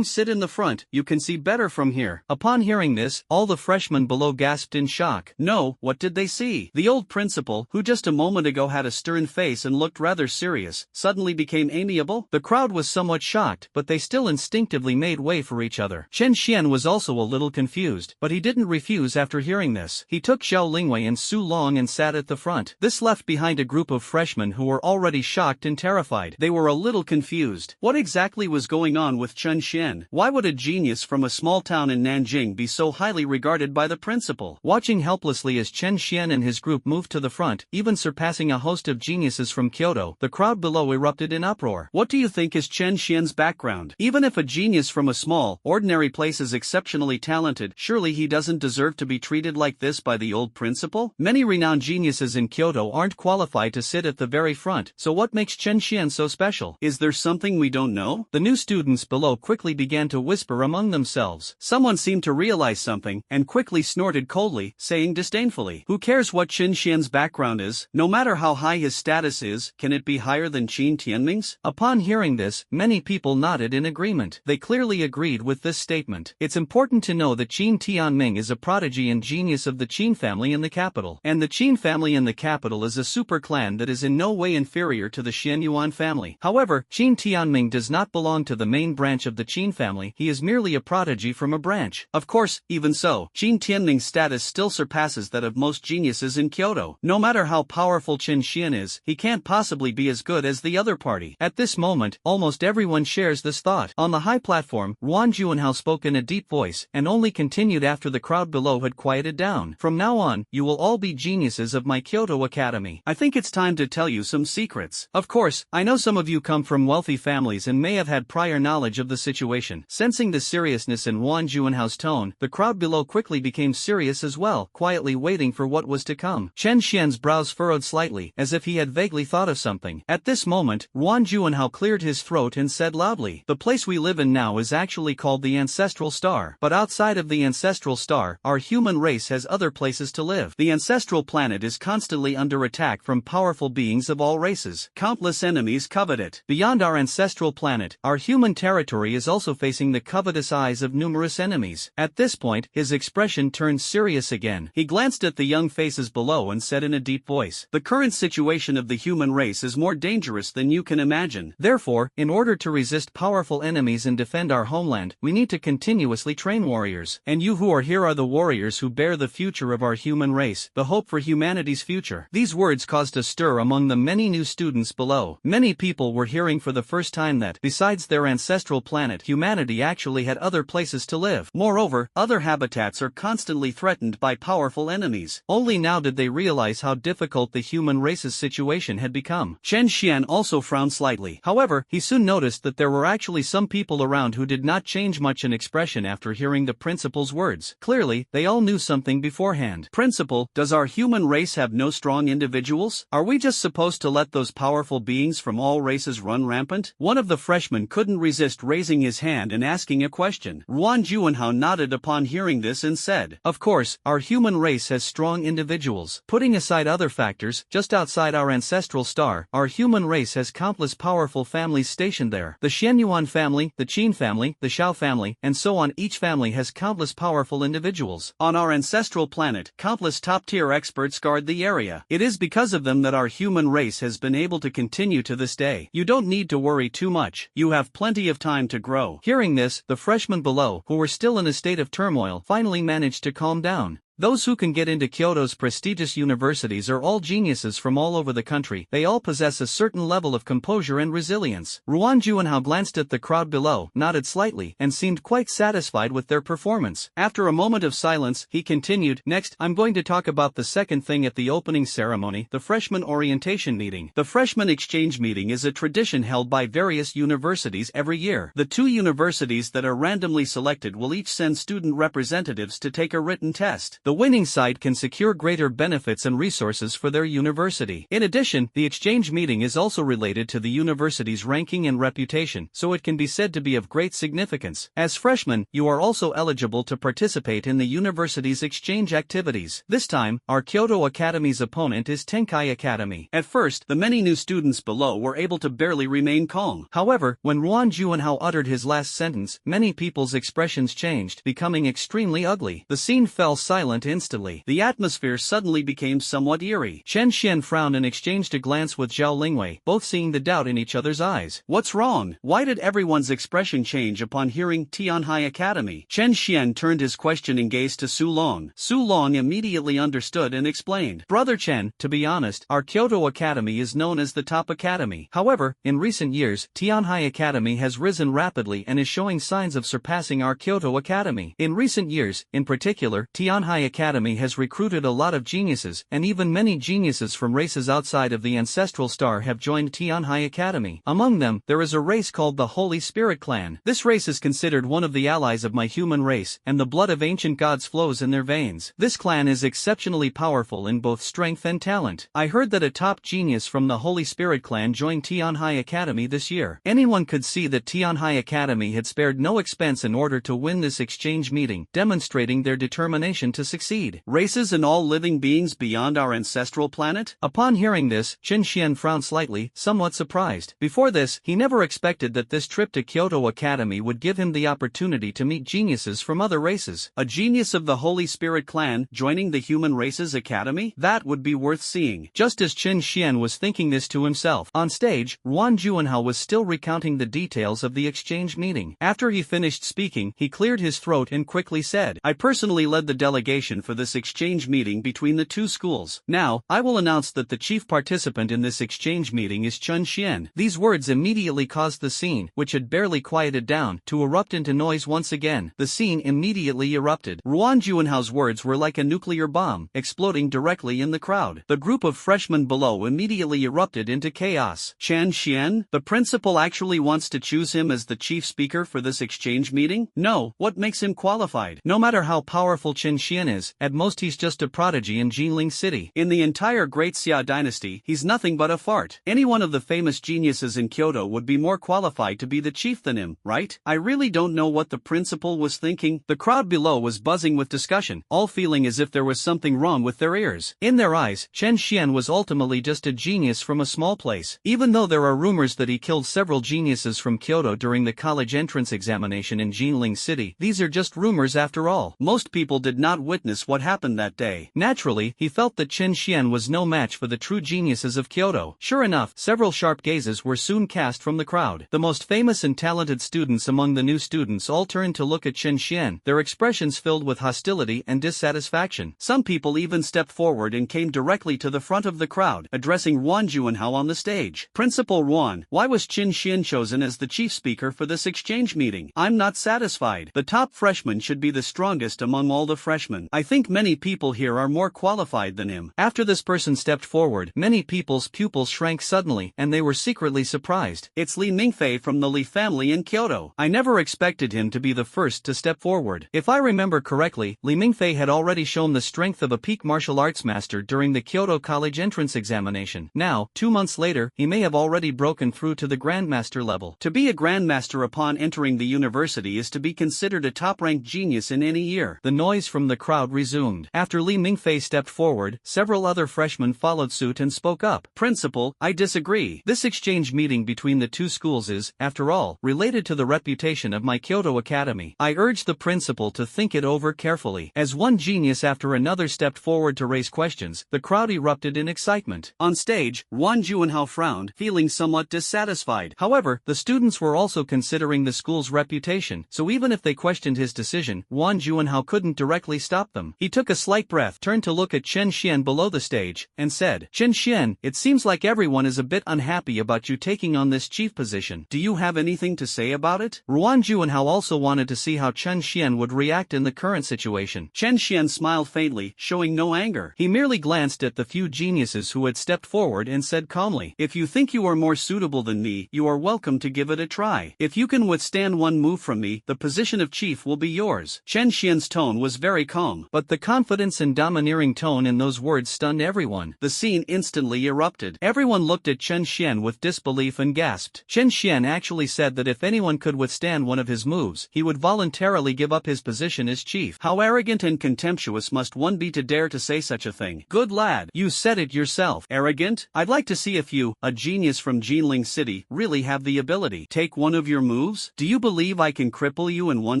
sit in the front, you can see better from here. Upon hearing this, all the freshmen below gasped in shock. No, what did they see? The old principal, who just a moment ago had a stern face and looked rather serious, suddenly became amiable? The crowd was somewhat shocked, but they still instinctively made way for each other. Chen Xian was also a little confused, but he didn't refuse after hearing this. He took Xiao Lingwei and Su Long and sat at the front. This left behind a group of freshmen who were already shocked and terrified. They were a little confused. What exactly was going on with Chen Xian? Why would a genius from a small town in Nanjing be so highly regarded by the principal? Watching helplessly as Chen Xian and his group moved to the front, even surpassing a host of geniuses from Kyoto, the crowd below erupted in uproar. What do you think is Chen Xian's background? Even if a genius from a small, ordinary place is exceptionally talented, surely he doesn't deserve to be treated like this by the old principal? Many renowned geniuses in Kyoto aren't qualified to sit at the very front, so what makes Chen Xian so special? Is there something we don't know? The new students below quickly began to whisper among themselves. Someone seemed to realize something, and quickly snorted coldly, saying disdainfully, who cares what Chen Xian's background is? No matter how high his status is, can it be higher than Qin Tianming's? Upon hearing this, many people nodded in agreement. They clearly agreed with this statement. It's important to know that Qin Tianming is a prodigy and genius of the Qin family in the capital, and the Qin family in the capital is a super clan that is in no way inferior to the Xianyuan family. However, Qin Tianming does not belong to the main branch of the Qin family, he is merely a prodigy from a branch. Of course, even so, Qin Tianming's status still surpasses that of most geniuses in Kyoto. No matter how powerful Chen Xian is, he can't possibly be as good as the other party. At this moment, almost everyone shares this thought. On the high platform, Ruan Juanhao spoke in a deep voice, and only continued after the crowd below had quieted down. From now on, you will all be geniuses of my Kyoto Academy. I think it's time to tell you some secrets. Of course, I know some of you come from wealthy families and may have had prior knowledge of the situation. Sensing the seriousness in Ruan Juanhao's tone, the crowd below quickly became serious as well, quietly waiting for what was to come. Chen Xian's brows furrowed slightly, as if he had vaguely thought of something. At this moment, Ruan Juanhao cleared his throat and said loudly, the place we live in now is actually called the Ancestral Star. But outside of the Ancestral Star, our human race has other places to live. The Ancestral Planet is constantly under attack from powerful beings of all races. Countless enemies covet it. Beyond our Ancestral Planet, our human territory is also facing the covetous eyes of numerous enemies. At this point, his expression turned serious again. He glanced at the young faces below and said in a deep voice, the current situation of the human race is more dangerous than you can imagine. Therefore, in order to resist powerful enemies and defend our homeland, we need to continuously train warriors. And you who are here are the warriors who bear the future of our human race, the hope for humanity's future. These words caused a stir among the many new students below. Many people were hearing for the first time that, besides their ancestral planet, humanity actually had other places to live. Moreover, other habitats are constantly threatened by powerful enemies. Only now did they realize how difficult the human race's situation had become. Chen Xian also frowned slightly. However, he soon noticed that there were actually some people around who did not change much in expression after hearing the principal's words. Clearly, they all knew something beforehand. Principal, does our human race have no strong individuals? Are we just supposed to let those powerful beings from all races run rampant? One of the freshmen couldn't resist raising his hand and asking a question. Ruan Juanhao nodded upon hearing this and said, of course, our human race has strong individuals. Putting aside other factors, just outside our ancestral star, our human race has countless powerful families stationed there. The Xianyuan family, the Qin family, the Xiao family, and so on. Each family has countless powerful individuals. On our ancestral planet, countless top-tier experts guard the area. It is because of them that our human race has been able to continue to this day. You don't need to worry too much. You have plenty of time to grow. Hearing this, the freshmen below, who were still in a state of turmoil, finally managed to calm down. Those who can get into Kyoto's prestigious universities are all geniuses from all over the country. They all possess a certain level of composure and resilience. Ruan Juanhao glanced at the crowd below, nodded slightly, and seemed quite satisfied with their performance. After a moment of silence, he continued, next, I'm going to talk about the second thing at the opening ceremony, the freshman orientation meeting. The freshman exchange meeting is a tradition held by various universities every year. The two universities that are randomly selected will each send student representatives to take a written test. The winning side can secure greater benefits and resources for their university. In addition, the exchange meeting is also related to the university's ranking and reputation, so it can be said to be of great significance. As freshmen, you are also eligible to participate in the university's exchange activities. This time, our Kyoto Academy's opponent is Tenkai Academy. At first, the many new students below were able to barely remain calm. However, when Ruan Juanhao uttered his last sentence, many people's expressions changed, becoming extremely ugly. The scene fell silent instantly. The atmosphere suddenly became somewhat eerie. Chen Xian frowned and exchanged a glance with Zhao Lingwei, both seeing the doubt in each other's eyes. What's wrong? Why did everyone's expression change upon hearing Tianhai Academy? Chen Xian turned his questioning gaze to Su Long. Su Long immediately understood and explained. Brother Chen, to be honest, our Kyoto Academy is known as the top academy. However, in recent years, Tianhai Academy has risen rapidly and is showing signs of surpassing our Kyoto Academy. In recent years, in particular, Tianhai Academy has recruited a lot of geniuses, and even many geniuses from races outside of the ancestral star have joined Tianhai Academy. Among them, there is a race called the Holy Spirit Clan. This race is considered one of the allies of my human race, and the blood of ancient gods flows in their veins. This clan is exceptionally powerful in both strength and talent. I heard that a top genius from the Holy Spirit Clan joined Tianhai Academy this year. Anyone could see that Tianhai Academy had spared no expense in order to win this exchange meeting, demonstrating their determination to succeed. Races and all living beings beyond our ancestral planet? Upon hearing this, Chen Xian frowned slightly, somewhat surprised. Before this, he never expected that this trip to Kyoto Academy would give him the opportunity to meet geniuses from other races. A genius of the Holy Spirit Clan joining the Human Races Academy? That would be worth seeing. Just as Chen Xian was thinking this to himself, on stage, Ruan Juanhao was still recounting the details of the exchange meeting. After he finished speaking, he cleared his throat and quickly said, I personally led the delegation for this exchange meeting between the two schools. Now, I will announce that the chief participant in this exchange meeting is Chen Xian. These words immediately caused the scene, which had barely quieted down, to erupt into noise once again. The scene immediately erupted. Ruan Juanhao's words were like a nuclear bomb, exploding directly in the crowd. The group of freshmen below immediately erupted into chaos. Chen Xian? The principal actually wants to choose him as the chief speaker for this exchange meeting? No, what makes him qualified? No matter how powerful Chen Xian is, at most he's just a prodigy in Jinling City. In the entire Great Xia dynasty, he's nothing but a fart. Any one of the famous geniuses in Kyoto would be more qualified to be the chief than him, right? I really don't know what the principal was thinking. The crowd below was buzzing with discussion, all feeling as if there was something wrong with their ears. In their eyes, Chen Xian was ultimately just a genius from a small place. Even though there are rumors that he killed several geniuses from Kyoto during the college entrance examination in Jinling City, these are just rumors after all. Most people did not witness what happened that day. Naturally, he felt that Chen Xian was no match for the true geniuses of Kyoto. Sure enough, several sharp gazes were soon cast from the crowd. The most famous and talented students among the new students all turned to look at Chen Xian, their expressions filled with hostility and dissatisfaction. Some people even stepped forward and came directly to the front of the crowd, addressing Ruan Juanhao on the stage. Principal Ruan, why was Chen Xian chosen as the chief speaker for this exchange meeting? I'm not satisfied. The top freshman should be the strongest among all the freshmen. I think many people here are more qualified than him. After this person stepped forward, many people's pupils shrank suddenly, and they were secretly surprised. It's Li Mingfei from the Li family in Kyoto. I never expected him to be the first to step forward. If I remember correctly, Li Mingfei had already shown the strength of a peak martial arts master during the Kyoto College entrance examination. Now, 2 months later, he may have already broken through to the grandmaster level. To be a grandmaster upon entering the university is to be considered a top-ranked genius in any year. The noise from the crowd resumed. After Li Mingfei stepped forward, several other freshmen followed suit and spoke up. Principal, I disagree. This exchange meeting between the two schools is, after all, related to the reputation of my Kyoto Academy. I urge the principal to think it over carefully. As one genius after another stepped forward to raise questions, the crowd erupted in excitement. On stage, Ruan Juanhao frowned, feeling somewhat dissatisfied. However, the students were also considering the school's reputation, so even if they questioned his decision, Ruan Juanhao couldn't directly stop them. He took a slight breath, turned to look at Chen Xian below the stage, and said, Chen Xian, it seems like everyone is a bit unhappy about you taking on this chief position. Do you have anything to say about it? Ruan Juanhao also wanted to see how Chen Xian would react in the current situation. Chen Xian smiled faintly, showing no anger. He merely glanced at the few geniuses who had stepped forward and said calmly, If you think you are more suitable than me, you are welcome to give it a try. If you can withstand one move from me, the position of chief will be yours. Chen Xian's tone was very calm. calm. But the confidence and domineering tone in those words stunned everyone. The scene instantly erupted. Everyone looked at Chen Xian with disbelief and gasped. Chen Xian actually said that if anyone could withstand one of his moves, he would voluntarily give up his position as chief. How arrogant and contemptuous must one be to dare to say such a thing? Good lad, you said it yourself. Arrogant? I'd like to see if you, a genius from Jinling City, really have the ability. Take one of your moves? Do you believe I can cripple you in one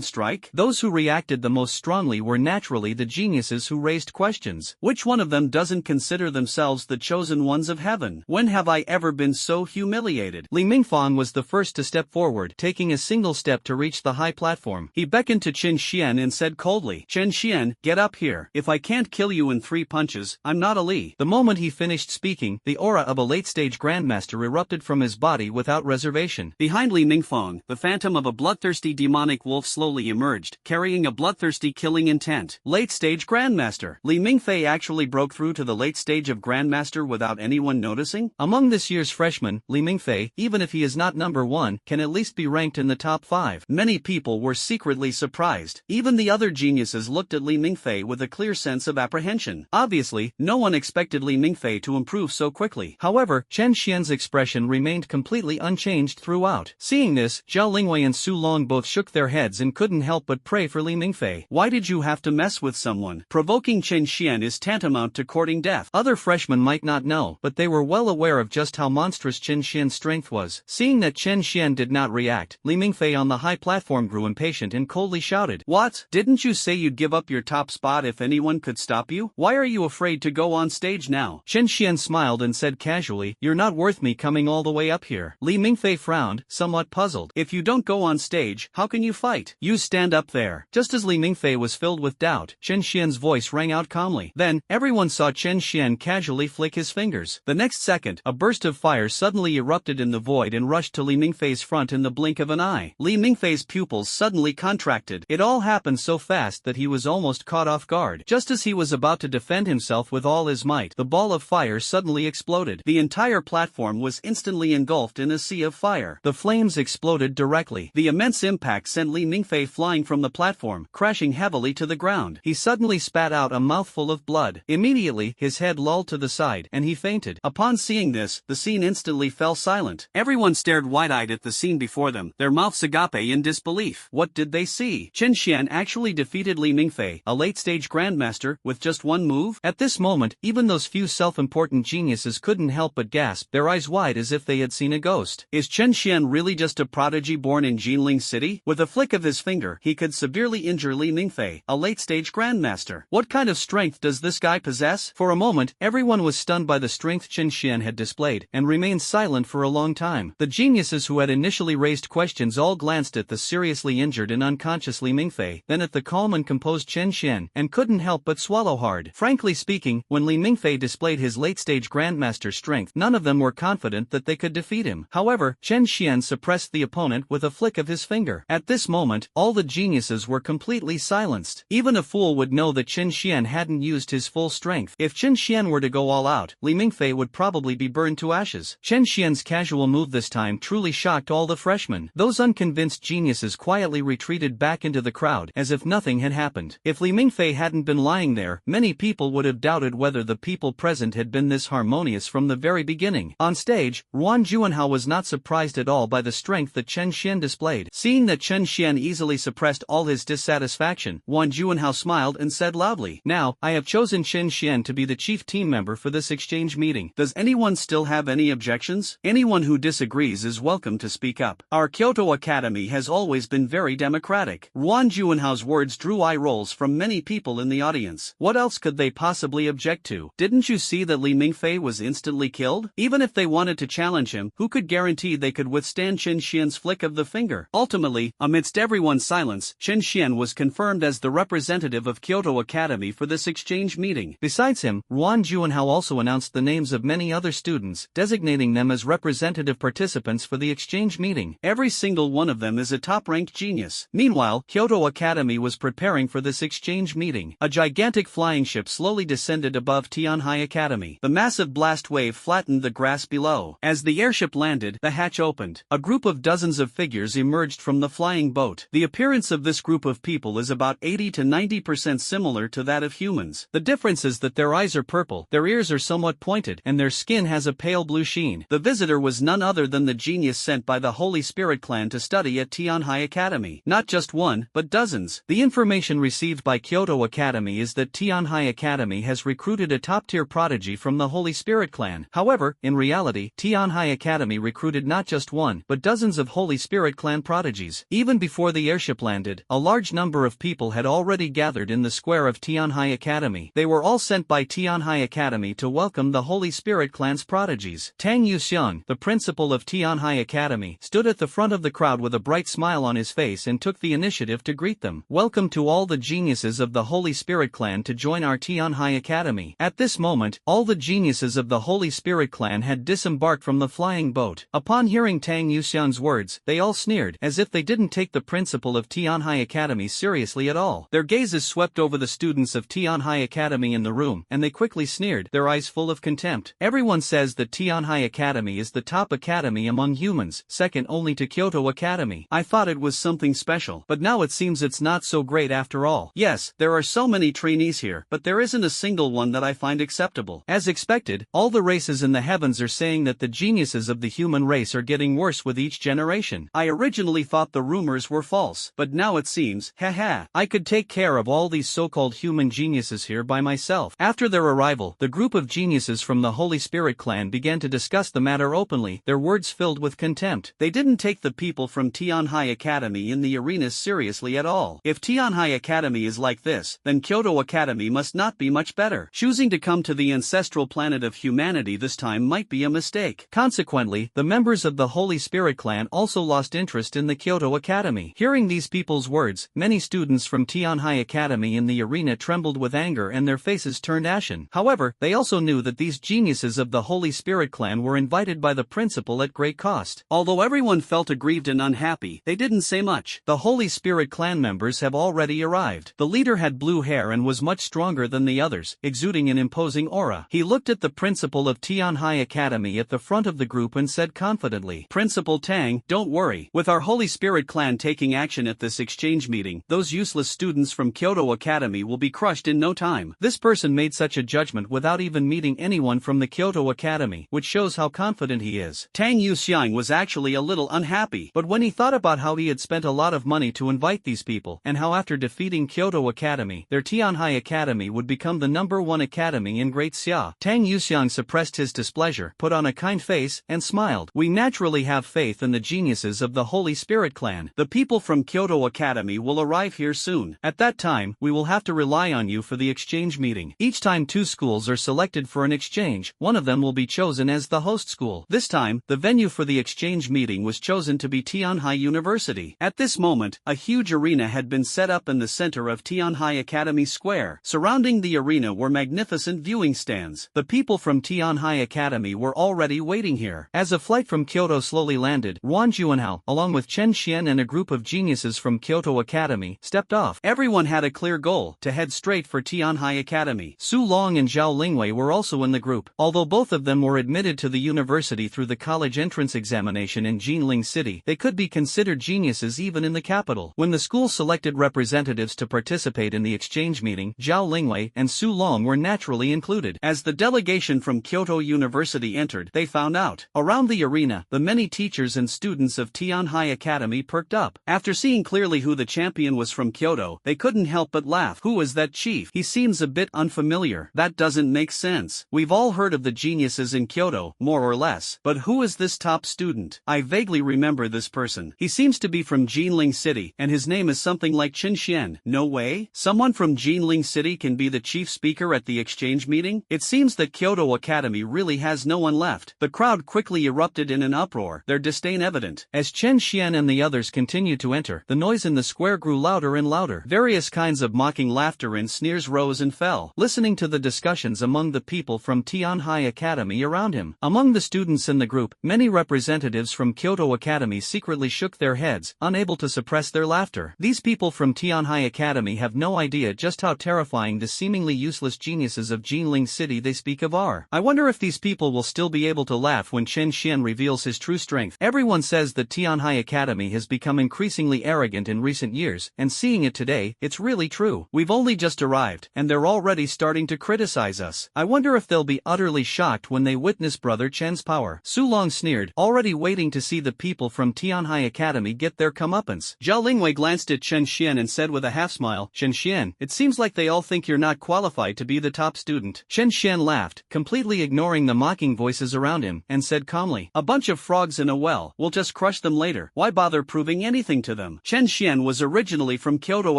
strike? Those who reacted the most strongly were naturally the geniuses who raised questions. Which one of them doesn't consider themselves the chosen ones of heaven? When have I ever been so humiliated? Li Mingfang was the first to step forward, taking a single step to reach the high platform. He beckoned to Chen Xian and said coldly, Chen Xian, get up here. If I can't kill you in 3 punches, I'm not a Li. The moment he finished speaking, the aura of a late-stage grandmaster erupted from his body without reservation. Behind Li Mingfang, the phantom of a bloodthirsty demonic wolf slowly emerged, carrying a bloodthirsty killing intent. Late-stage grandmaster. Li Mingfei actually broke through to the late stage of grandmaster without anyone noticing? Among this year's freshmen, Li Mingfei, even if he is not number 1, can at least be ranked in the top 5. Many people were secretly surprised. Even the other geniuses looked at Li Mingfei with a clear sense of apprehension. Obviously, no one expected Li Mingfei to improve so quickly. However, Chen Xian's expression remained completely unchanged throughout. Seeing this, Zhao Lingwei and Su Long both shook their heads and couldn't help but pray for Li Mingfei. Why did you have to mess with someone? Provoking Chen Xian is tantamount to courting death. Other freshmen might not know, but they were well aware of just how monstrous Chen Xian's strength was. Seeing that Chen Xian did not react, Li Mingfei on the high platform grew impatient and coldly shouted, What? Didn't you say you'd give up your top spot if anyone could stop you? Why are you afraid to go on stage now? Chen Xian smiled and said casually, You're not worth me coming all the way up here. Li Mingfei frowned, somewhat puzzled. If you don't go on stage, how can you fight? You stand up there. Just as Li Mingfei was filled with doubt, Chen Xian's voice rang out calmly. Then, everyone saw Chen Xian casually flick his fingers. The next second, a burst of fire suddenly erupted in the void and rushed to Li Mingfei's front in the blink of an eye. Li Mingfei's pupils suddenly contracted. It all happened so fast that he was almost caught off guard. Just as he was about to defend himself with all his might, the ball of fire suddenly exploded. The entire platform was instantly engulfed in a sea of fire. The flames exploded directly. The immense impact sent Li Mingfei flying from the platform, crashing heavily to the ground. He suddenly spat out a mouthful of blood. Immediately, his head lolled to the side, and he fainted. Upon seeing this, the scene instantly fell silent. Everyone stared wide-eyed at the scene before them, their mouths agape in disbelief. What did they see? Chen Xian actually defeated Li Mingfei, a late-stage grandmaster, with just one move? At this moment, even those few self-important geniuses couldn't help but gasp, their eyes wide as if they had seen a ghost. Is Chen Xian really just a prodigy born in Jinling City? With a flick of his finger, he could severely injure Li Mingfei, a late-stage grandmaster. What kind of strength does this guy possess? For a moment, everyone was stunned by the strength Chen Xian had displayed, and remained silent for a long time. The geniuses who had initially raised questions all glanced at the seriously injured and unconscious Li Mingfei, then at the calm and composed Chen Xian, and couldn't help but swallow hard. Frankly speaking, when Li Mingfei displayed his late-stage grandmaster strength, none of them were confident that they could defeat him. However, Chen Xian suppressed the opponent with a flick of his finger. At this moment, all the geniuses were completely silenced. Even a fool would know that Chen Xian hadn't used his full strength. If Chen Xian were to go all out, Li Mingfei would probably be burned to ashes. Chen Xian's casual move this time truly shocked all the freshmen. Those unconvinced geniuses quietly retreated back into the crowd, as if nothing had happened. If Li Mingfei hadn't been lying there, many people would have doubted whether the people present had been this harmonious from the very beginning. On stage, Ruan Juanhao was not surprised at all by the strength that Chen Xian displayed. Seeing that Chen Xian easily suppressed all his dissatisfaction, Ruan Juanhao smiled and said loudly, Now, I have chosen Chen Xian to be the chief team member for this exchange meeting. Does anyone still have any objections? Anyone who disagrees is welcome to speak up. Our Kyoto Academy has always been very democratic. Ruan Juanhao's words drew eye rolls from many people in the audience. What else could they possibly object to? Didn't you see that Li Mingfei was instantly killed? Even if they wanted to challenge him, who could guarantee they could withstand Chen Xian's flick of the finger? Ultimately, amidst everyone's silence, Chen Xian was confirmed as the representative of Kyoto Academy for this exchange meeting. Besides him, Ruan Juanhao also announced the names of many other students, designating them as representative participants for the exchange meeting. Every single one of them is a top-ranked genius. Meanwhile, Kyoto Academy was preparing for this exchange meeting. A gigantic flying ship slowly descended above Tianhai Academy. The massive blast wave flattened the grass below. As the airship landed, the hatch opened. A group of dozens of figures emerged from the flying boat. The appearance of this group of people is about 80 to 90% 90% similar to that of humans. The difference is that their eyes are purple, their ears are somewhat pointed, and their skin has a pale blue sheen. The visitor was none other than the genius sent by the Holy Spirit clan to study at Tianhai Academy. Not just one, but dozens. The information received by Kyoto Academy is that Tianhai Academy has recruited a top-tier prodigy from the Holy Spirit clan. However, in reality, Tianhai Academy recruited not just one, but dozens of Holy Spirit clan prodigies. Even before the airship landed, a large number of people had already gathered in the square of Tianhai Academy. They were all sent by Tianhai Academy to welcome the Holy Spirit clan's prodigies. Tang Yuxiang, the principal of Tianhai Academy, stood at the front of the crowd with a bright smile on his face and took the initiative to greet them. Welcome to all the geniuses of the Holy Spirit clan to join our Tianhai Academy. At this moment, all the geniuses of the Holy Spirit clan had disembarked from the flying boat. Upon hearing Tang Yuxiang's words, they all sneered, as if they didn't take the principal of Tianhai Academy seriously at all. Their gazes swept over the students of Tianhai Academy in the room, and they quickly sneered, their eyes full of contempt. Everyone says that Tianhai Academy is the top academy among humans, second only to Kyoto Academy. I thought it was something special, but now it seems it's not so great after all. Yes, there are so many trainees here, but there isn't a single one that I find acceptable. As expected, all the races in the heavens are saying that the geniuses of the human race are getting worse with each generation. I originally thought the rumors were false, but now it seems, haha, I could take care of all these so-called human geniuses here by myself. After their arrival, the group of geniuses from the Holy Spirit clan began to discuss the matter openly, their words filled with contempt. They didn't take the people from Tianhai Academy in the arenas seriously at all. If Tianhai Academy is like this, then Kyoto Academy must not be much better. Choosing to come to the ancestral planet of humanity this time might be a mistake. Consequently, the members of the Holy Spirit clan also lost interest in the Kyoto Academy. Hearing these people's words, many students from Tianhai Academy in the arena trembled with anger and their faces turned ashen. However, they also knew that these geniuses of the Holy Spirit clan were invited by the principal at great cost. Although everyone felt aggrieved and unhappy, they didn't say much. The Holy Spirit clan members have already arrived. The leader had blue hair and was much stronger than the others, exuding an imposing aura. He looked at the principal of Tianhai Academy at the front of the group and said confidently, Principal Tang, don't worry. With our Holy Spirit clan taking action at this exchange meeting, those useless students from Kyoto Academy will be crushed in no time. This person made such a judgment without even meeting anyone from the Kyoto Academy, which shows how confident he is. Tang Yuxiang was actually a little unhappy, but when he thought about how he had spent a lot of money to invite these people, and how after defeating Kyoto Academy, their Tianhai Academy would become the #1 academy in Great Xia, Tang Yuxiang suppressed his displeasure, put on a kind face, and smiled. We naturally have faith in the geniuses of the Holy Spirit clan. The people from Kyoto Academy will arrive here soon. At that time, we will have to rely on you for the exchange meeting. Each time 2 schools are selected for an exchange, one of them will be chosen as the host school. This time, the venue for the exchange meeting was chosen to be Tianhai University. At this moment, a huge arena had been set up in the center of Tianhai Academy Square. Surrounding the arena were magnificent viewing stands. The people from Tianhai Academy were already waiting here. As a flight from Kyoto slowly landed, Ruan Juanhao, along with Chen Xian and a group of geniuses from Kyoto Academy, stepped off. Everyone had a clear goal, to head straight for Tianhai Academy. Su Long and Zhao Lingwei were also in the group. Although both of them were admitted to the university through the college entrance examination in Jinling City, they could be considered geniuses even in the capital. When the school selected representatives to participate in the exchange meeting, Zhao Lingwei and Su Long were naturally included. As the delegation from Kyoto University entered, they found out. Around the arena, the many teachers and students of Tianhai Academy perked up. After seeing clearly who the champion was from Kyoto, they couldn't help but laugh. Who is that chief? He seems a bit unfamiliar. That doesn't make sense. We've all heard of the geniuses in Kyoto, more or less. But who is this top student? I vaguely remember this person. He seems to be from Jinling City, and his name is something like Chen Xian. No way? Someone from Jinling City can be the chief speaker at the exchange meeting? It seems that Kyoto Academy really has no one left. The crowd quickly erupted in an uproar, their disdain evident. As Chen Xian and the others continued to enter, the noise in the square grew louder and louder. Various kinds of mocking laughter and sneers rose and fell. Listening to the discussions among the people from Tianhai Academy around him. Among the students in the group, many representatives from Kyoto Academy secretly shook their heads, unable to suppress their laughter. These people from Tianhai Academy have no idea just how terrifying the seemingly useless geniuses of Jinling City they speak of are. I wonder if these people will still be able to laugh when Chen Xian reveals his true strength. Everyone says that Tianhai Academy has become increasingly arrogant in recent years, and seeing it today, it's really true. We've only just arrived, and they're already starting to criticize us. I wonder if they'll be utterly shocked when they witness Brother Chen's power." Su Long sneered, already waiting to see the people from Tianhai Academy get their comeuppance. Zhao Lingwei glanced at Chen Xian and said with a half-smile, "Chen Xian, it seems like they all think you're not qualified to be the top student." Chen Xian laughed, completely ignoring the mocking voices around him, and said calmly, "A bunch of frogs in a well, we'll just crush them later. Why bother proving anything to them?" Chen Xian was originally from Kyoto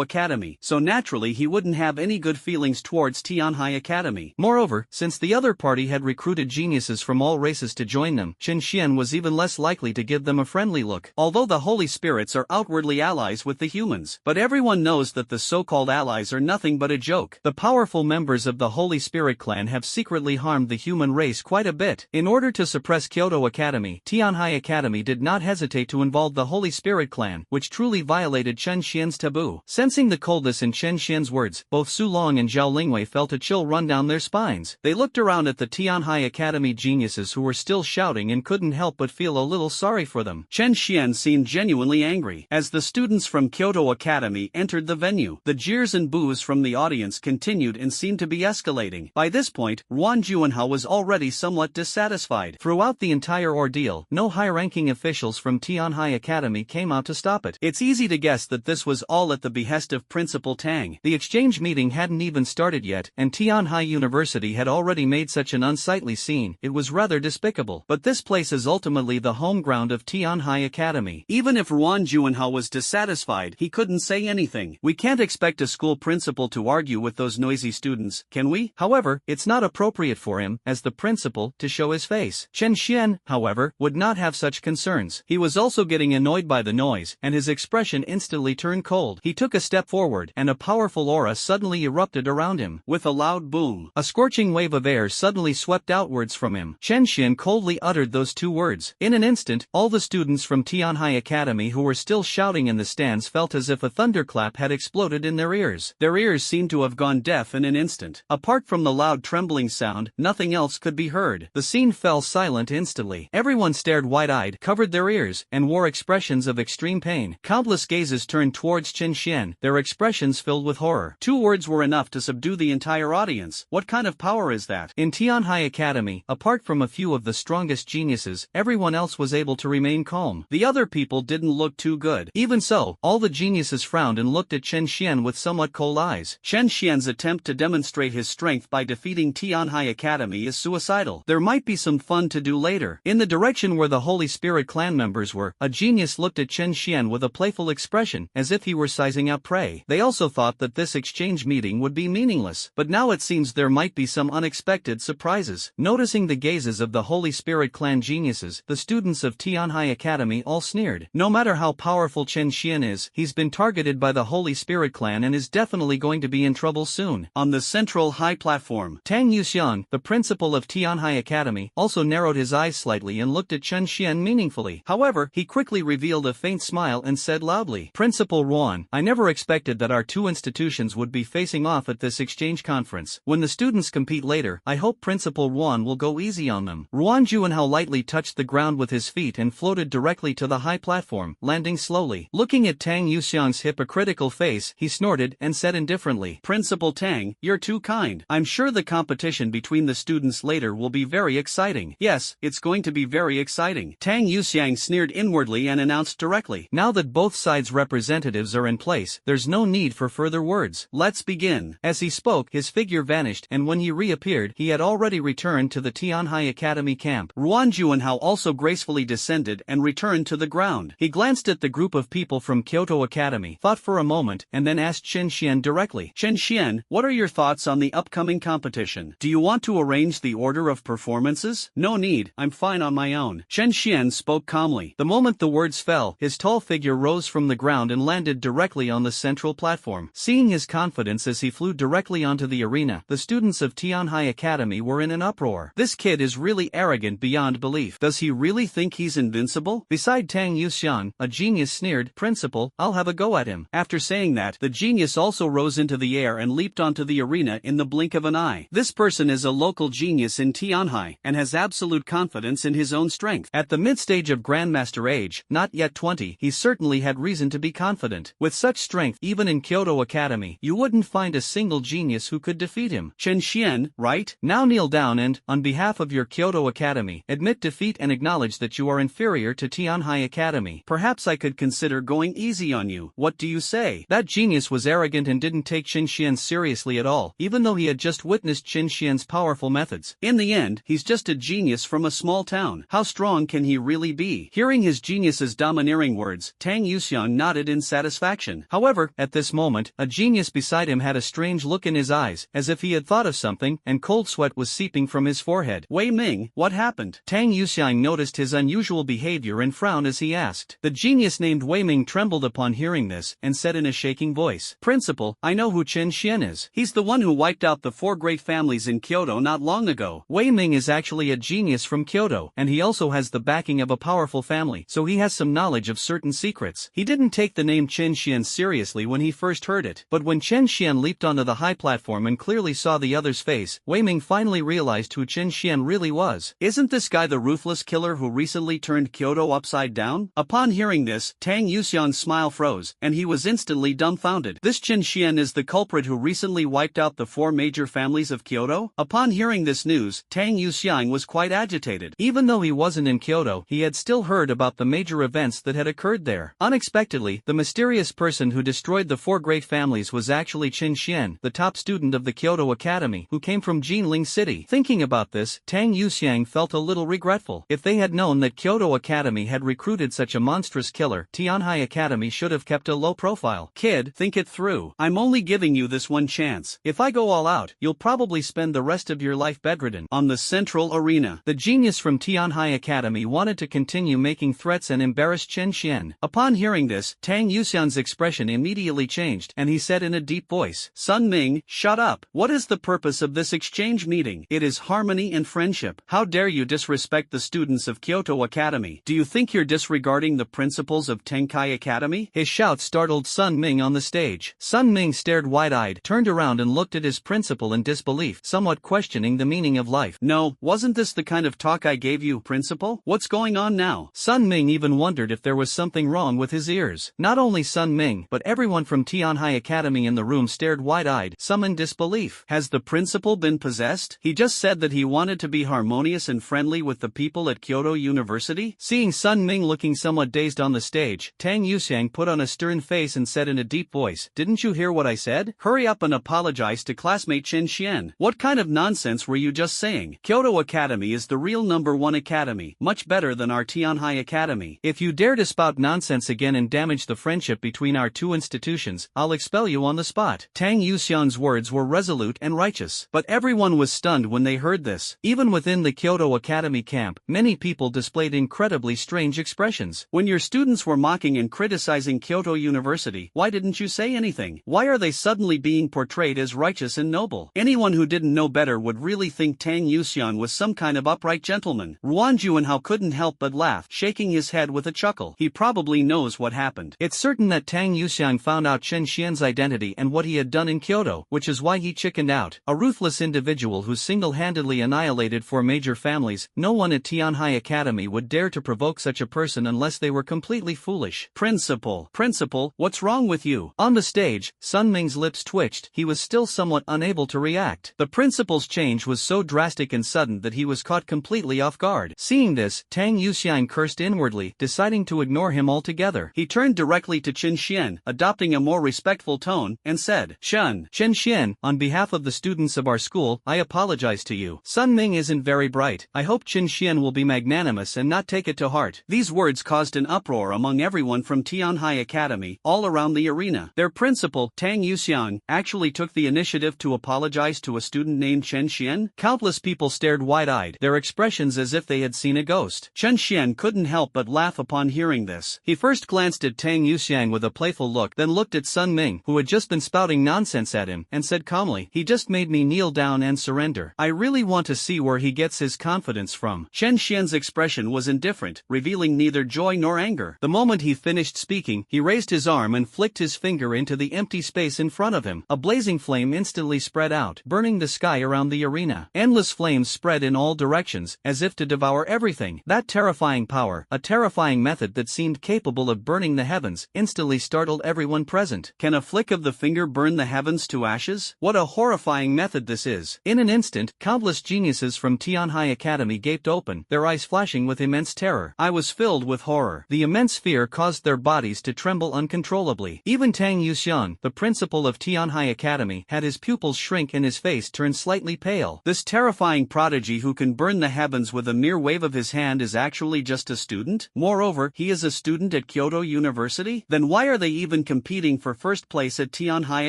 Academy, so naturally he wouldn't have any good feelings towards Tianhai Academy. Moreover, since the other party had recruited geniuses from all races to join them, Chen Xian was even less likely to give them a friendly look. Although the holy spirits are outwardly allies with the humans, but everyone knows that the so-called allies are nothing but a joke. The powerful members of the Holy Spirit clan have secretly harmed the human race quite a bit. In order to suppress Kyoto Academy, Tianhai Academy did not hesitate to involve the Holy Spirit clan, which truly violated Chen Xian's taboo. Sensing the coldness in Chen Xian's words, both Su Long and Zhao Lingwei felt a chill run down their spines. They looked around at the Tianhai Academy geniuses who were still shouting and couldn't help but feel a little sorry for them. Chen Xian seemed genuinely angry. As the students from Kyoto Academy entered the venue, the jeers and boos from the audience continued and seemed to be escalating. By this point, Ruan Juanhao was already somewhat dissatisfied. Throughout the entire ordeal, no high-ranking officials from Tianhai Academy came out to stop it. It's easy to guess that this was all at the behest of Principal Tang. The exchange meeting hadn't even started yet, and Tianhai University had already made such an unsightly scene. It was rather despicable. But this place is ultimately the home ground of Tianhai Academy. Even if Ruan Juanhao was dissatisfied, he couldn't say anything. We can't expect a school principal to argue with those noisy students, can we? However, it's not appropriate for him, as the principal, to show his face. Chen Xian, however, would not have such concerns. He was also getting annoyed by the noise, and his expression instantly turned cold. He took a step forward, and a powerful aura suddenly erupted around him. With a loud boom, a scorching wave of air suddenly swept outwards from him. Chen Xian coldly uttered those two words. In an instant, all the students from Tianhai Academy who were still shouting in the stands felt as if a thunderclap had exploded in their ears. Their ears seemed to have gone deaf in an instant. Apart from the loud trembling sound, nothing else could be heard. The scene fell silent instantly. Everyone stared wide-eyed, covered their ears, and wore expressions of extreme pain. Countless gazes turned towards Chen Xian, their expressions filled with horror. 2 words were enough to subdue the entire audience. What kind of power is that? In Tianhai Academy, apart from a few of the strongest geniuses, everyone else was able to remain calm. The other people didn't look too good. Even so, all the geniuses frowned and looked at Chen Xian with somewhat cold eyes. Chen Xian's attempt to demonstrate his strength by defeating Tianhai Academy is suicidal. There might be some fun to do later. In the direction where the Holy Spirit clan members were, a genius looked at Chen Xian with a playful expression, as if he were sizing out prey. They also thought that this exchange meeting would be meaningless, but now it seems there might be some unexpected surprises. Noticing the gazes of the Holy Spirit clan geniuses, the students of Tianhai Academy all sneered. No matter how powerful Chen Xian is, he's been targeted by the Holy Spirit clan and is definitely going to be in trouble soon. On the central high platform, Tang Yuxiang, the principal of Tianhai Academy, also narrowed his eyes slightly and looked at Chen Xian meaningfully. However, he quickly revealed a faint smile and said loudly, "Principal Ruan, I never expected that our two institutions would be facing off at this exchange conference. When the students compete later, I hope Principal Ruan will go easy on them." Ruan Juanhao lightly touched the ground with his feet and floated directly to the high platform, landing slowly. Looking at Tang Yuxiang's hypocritical face, he snorted and said indifferently, "Principal Tang, you're too kind. I'm sure the competition between the students later will be very exciting." "Yes, it's going to be very exciting." Tang Yuxiang sneered inwardly and announced directly, "Now that both sides' representatives are in place, there's no need for further words. Let's begin." As he spoke, his figure vanished, and when he reappeared, he had already returned to the Tianhai Academy camp. Ruan Juanhao also gracefully descended and returned to the ground. He glanced at the group of people from Kyoto Academy, thought for a moment, and then asked Chen Xian directly, "Chen Xian, what are your thoughts on the upcoming competition? Do you want to arrange the order of performances?" "No need, I'm fine on my own." Chen Xian spoke calmly. The moment the words fell, his tall figure rose from the ground and landed directly on the central platform. Seeing his confidence as he flew directly onto the arena, the students of Tianhai Academy were in an uproar. This kid is really arrogant beyond belief. Does he really think he's invincible? Beside Tang Yuxiang, a genius sneered, "Principal, I'll have a go at him." After saying that, the genius also rose into the air and leaped onto the arena in the blink of an eye. This person is a local genius in Tianhai, and has absolute confidence in his own strength. At the mid-stage of Grandmaster age, not yet 20, he certainly had reason to be confident. With such strength, even in in Kyoto Academy, you wouldn't find a single genius who could defeat him. Chen Xian, right? Now kneel down and, on behalf of your Kyoto Academy, admit defeat and acknowledge that you are inferior to Tianhai Academy. Perhaps I could consider going easy on you. What do you say? That genius was arrogant and didn't take Chen Xian seriously at all, even though he had just witnessed Chen Xian's powerful methods. In the end, he's just a genius from a small town. How strong can he really be? Hearing his genius's domineering words, Tang Yuxiang nodded in satisfaction. However, at this moment, a genius beside him had a strange look in his eyes, as if he had thought of something, and cold sweat was seeping from his forehead. Wei Ming, what happened? Tang Yuxiang noticed his unusual behavior and frowned as he asked. The genius named Wei Ming trembled upon hearing this, and said in a shaking voice, "Principal, I know who Chen Xian is. He's the one who wiped out the 4 great families in Kyoto not long ago." Wei Ming is actually a genius from Kyoto, and he also has the backing of a powerful family, so he has some knowledge of certain secrets. He didn't take the name Chen Xian seriously when he first heard it, but when Chen Xian leaped onto the high platform and clearly saw the other's face, Wei Ming finally realized who Chen Xian really was. Isn't this guy the ruthless killer who recently turned Kyoto upside down? Upon hearing this, Tang Yuxiang's smile froze, and he was instantly dumbfounded. This Chen Xian is the culprit who recently wiped out the 4 major families of Kyoto? Upon hearing this news, Tang Yuxiang was quite agitated. Even though he wasn't in Kyoto, he had still heard about the major events that had occurred there. Unexpectedly, the mysterious person who destroyed the 4 great families was actually Chen Xian, the top student of the Kyoto Academy, who came from Jinling City. Thinking about this, Tang Yuxiang felt a little regretful. If they had known that Kyoto Academy had recruited such a monstrous killer, Tianhai Academy should have kept a low profile. Kid, think it through. I'm only giving you this one chance. If I go all out, you'll probably spend the rest of your life bedridden on the central arena. The genius from Tianhai Academy wanted to continue making threats and embarrass Chen Xian. Upon hearing this, Tang Yuxiang's expression immediately changed, and he said in a deep voice, "Sun Ming, shut up. What is the purpose of this exchange meeting? It is harmony and friendship. How dare you disrespect the students of Kyoto Academy? Do you think you're disregarding the principles of Tenkai Academy?" His shout startled Sun Ming on the stage. Sun Ming stared wide-eyed, turned around and looked at his principal in disbelief, somewhat questioning the meaning of life. "No, wasn't this the kind of talk I gave you, principal? What's going on now?" Sun Ming even wondered if there was something wrong with his ears. Not only Sun Ming, but everyone from Tianhai Academy in the room stared wide-eyed, some in disbelief. Has the principal been possessed? He just said that he wanted to be harmonious and friendly with the people at Kyoto University? Seeing Sun Ming looking somewhat dazed on the stage, Tang Yuxiang put on a stern face and said in a deep voice, "Didn't you hear what I said? Hurry up and apologize to classmate Chen Xian. What kind of nonsense were you just saying? Kyoto Academy is the real #1 academy, much better than our Tianhai Academy. If you dare to spout nonsense again and damage the friendship between our 2 institutions, I'll expel you on the spot." Tang Yuxiang's words were resolute and righteous, but everyone was stunned when they heard this. Even within the Kyoto Academy camp, many people displayed incredibly strange expressions. When your students were mocking and criticizing Kyoto University, why didn't you say anything? Why are they suddenly being portrayed as righteous and noble? Anyone who didn't know better would really think Tang Yuxiang was some kind of upright gentleman. Ruan Juanhao couldn't help but laugh, shaking his head with a chuckle. He probably knows what happened. It's certain that Tang Yuxiang found out Chen Xian's identity and what he had done in Kyoto, which is why he chickened out. A ruthless individual who single-handedly annihilated 4 major families. No one at Tianhai Academy would dare to provoke such a person unless they were completely foolish. Principal, what's wrong with you? On the stage, Sun Ming's lips twitched. He was still somewhat unable to react. The principal's change was so drastic and sudden that he was caught completely off guard. Seeing this, Tang Yuxiang cursed inwardly, deciding to ignore him altogether. He turned directly to Chen Xian, adopting a more respectful tone, and said, Chen Xian, on behalf of the students of our school, I apologize to you. Sun Ming isn't very bright. I hope Chen Xian will be magnanimous and not take it to heart." These words caused an uproar among everyone from Tianhai Academy, all around the arena. Their principal, Tang Yuxiang, actually took the initiative to apologize to a student named Chen Xian. Countless people stared wide-eyed, their expressions as if they had seen a ghost. Chen Xian couldn't help but laugh upon hearing this. He first glanced at Tang Yuxiang with a playful look, then looked at Sun Ming, who had just been spouting nonsense at him, and said calmly, "He just made me kneel down and surrender. I really want to see where he gets his confidence from." Chen Xian's expression was indifferent, revealing neither joy nor anger. The moment he finished speaking, he raised his arm and flicked his finger into the empty space in front of him. A blazing flame instantly spread out, burning the sky around the arena. Endless flames spread in all directions, as if to devour everything. That terrifying power, a terrifying method that seemed capable of burning the heavens, instantly startled everyone present. unpleasant. Can a flick of the finger burn the heavens to ashes? What a horrifying method this is. In an instant, countless geniuses from Tianhai Academy gaped open, their eyes flashing with immense terror. I was filled with horror. The immense fear caused their bodies to tremble uncontrollably. Even Tang Yuxiang, the principal of Tianhai Academy, had his pupils shrink and his face turn slightly pale. This terrifying prodigy who can burn the heavens with a mere wave of his hand is actually just a student? Moreover, he is a student at Kyoto University? Then why are they even competing for first place at Tianhai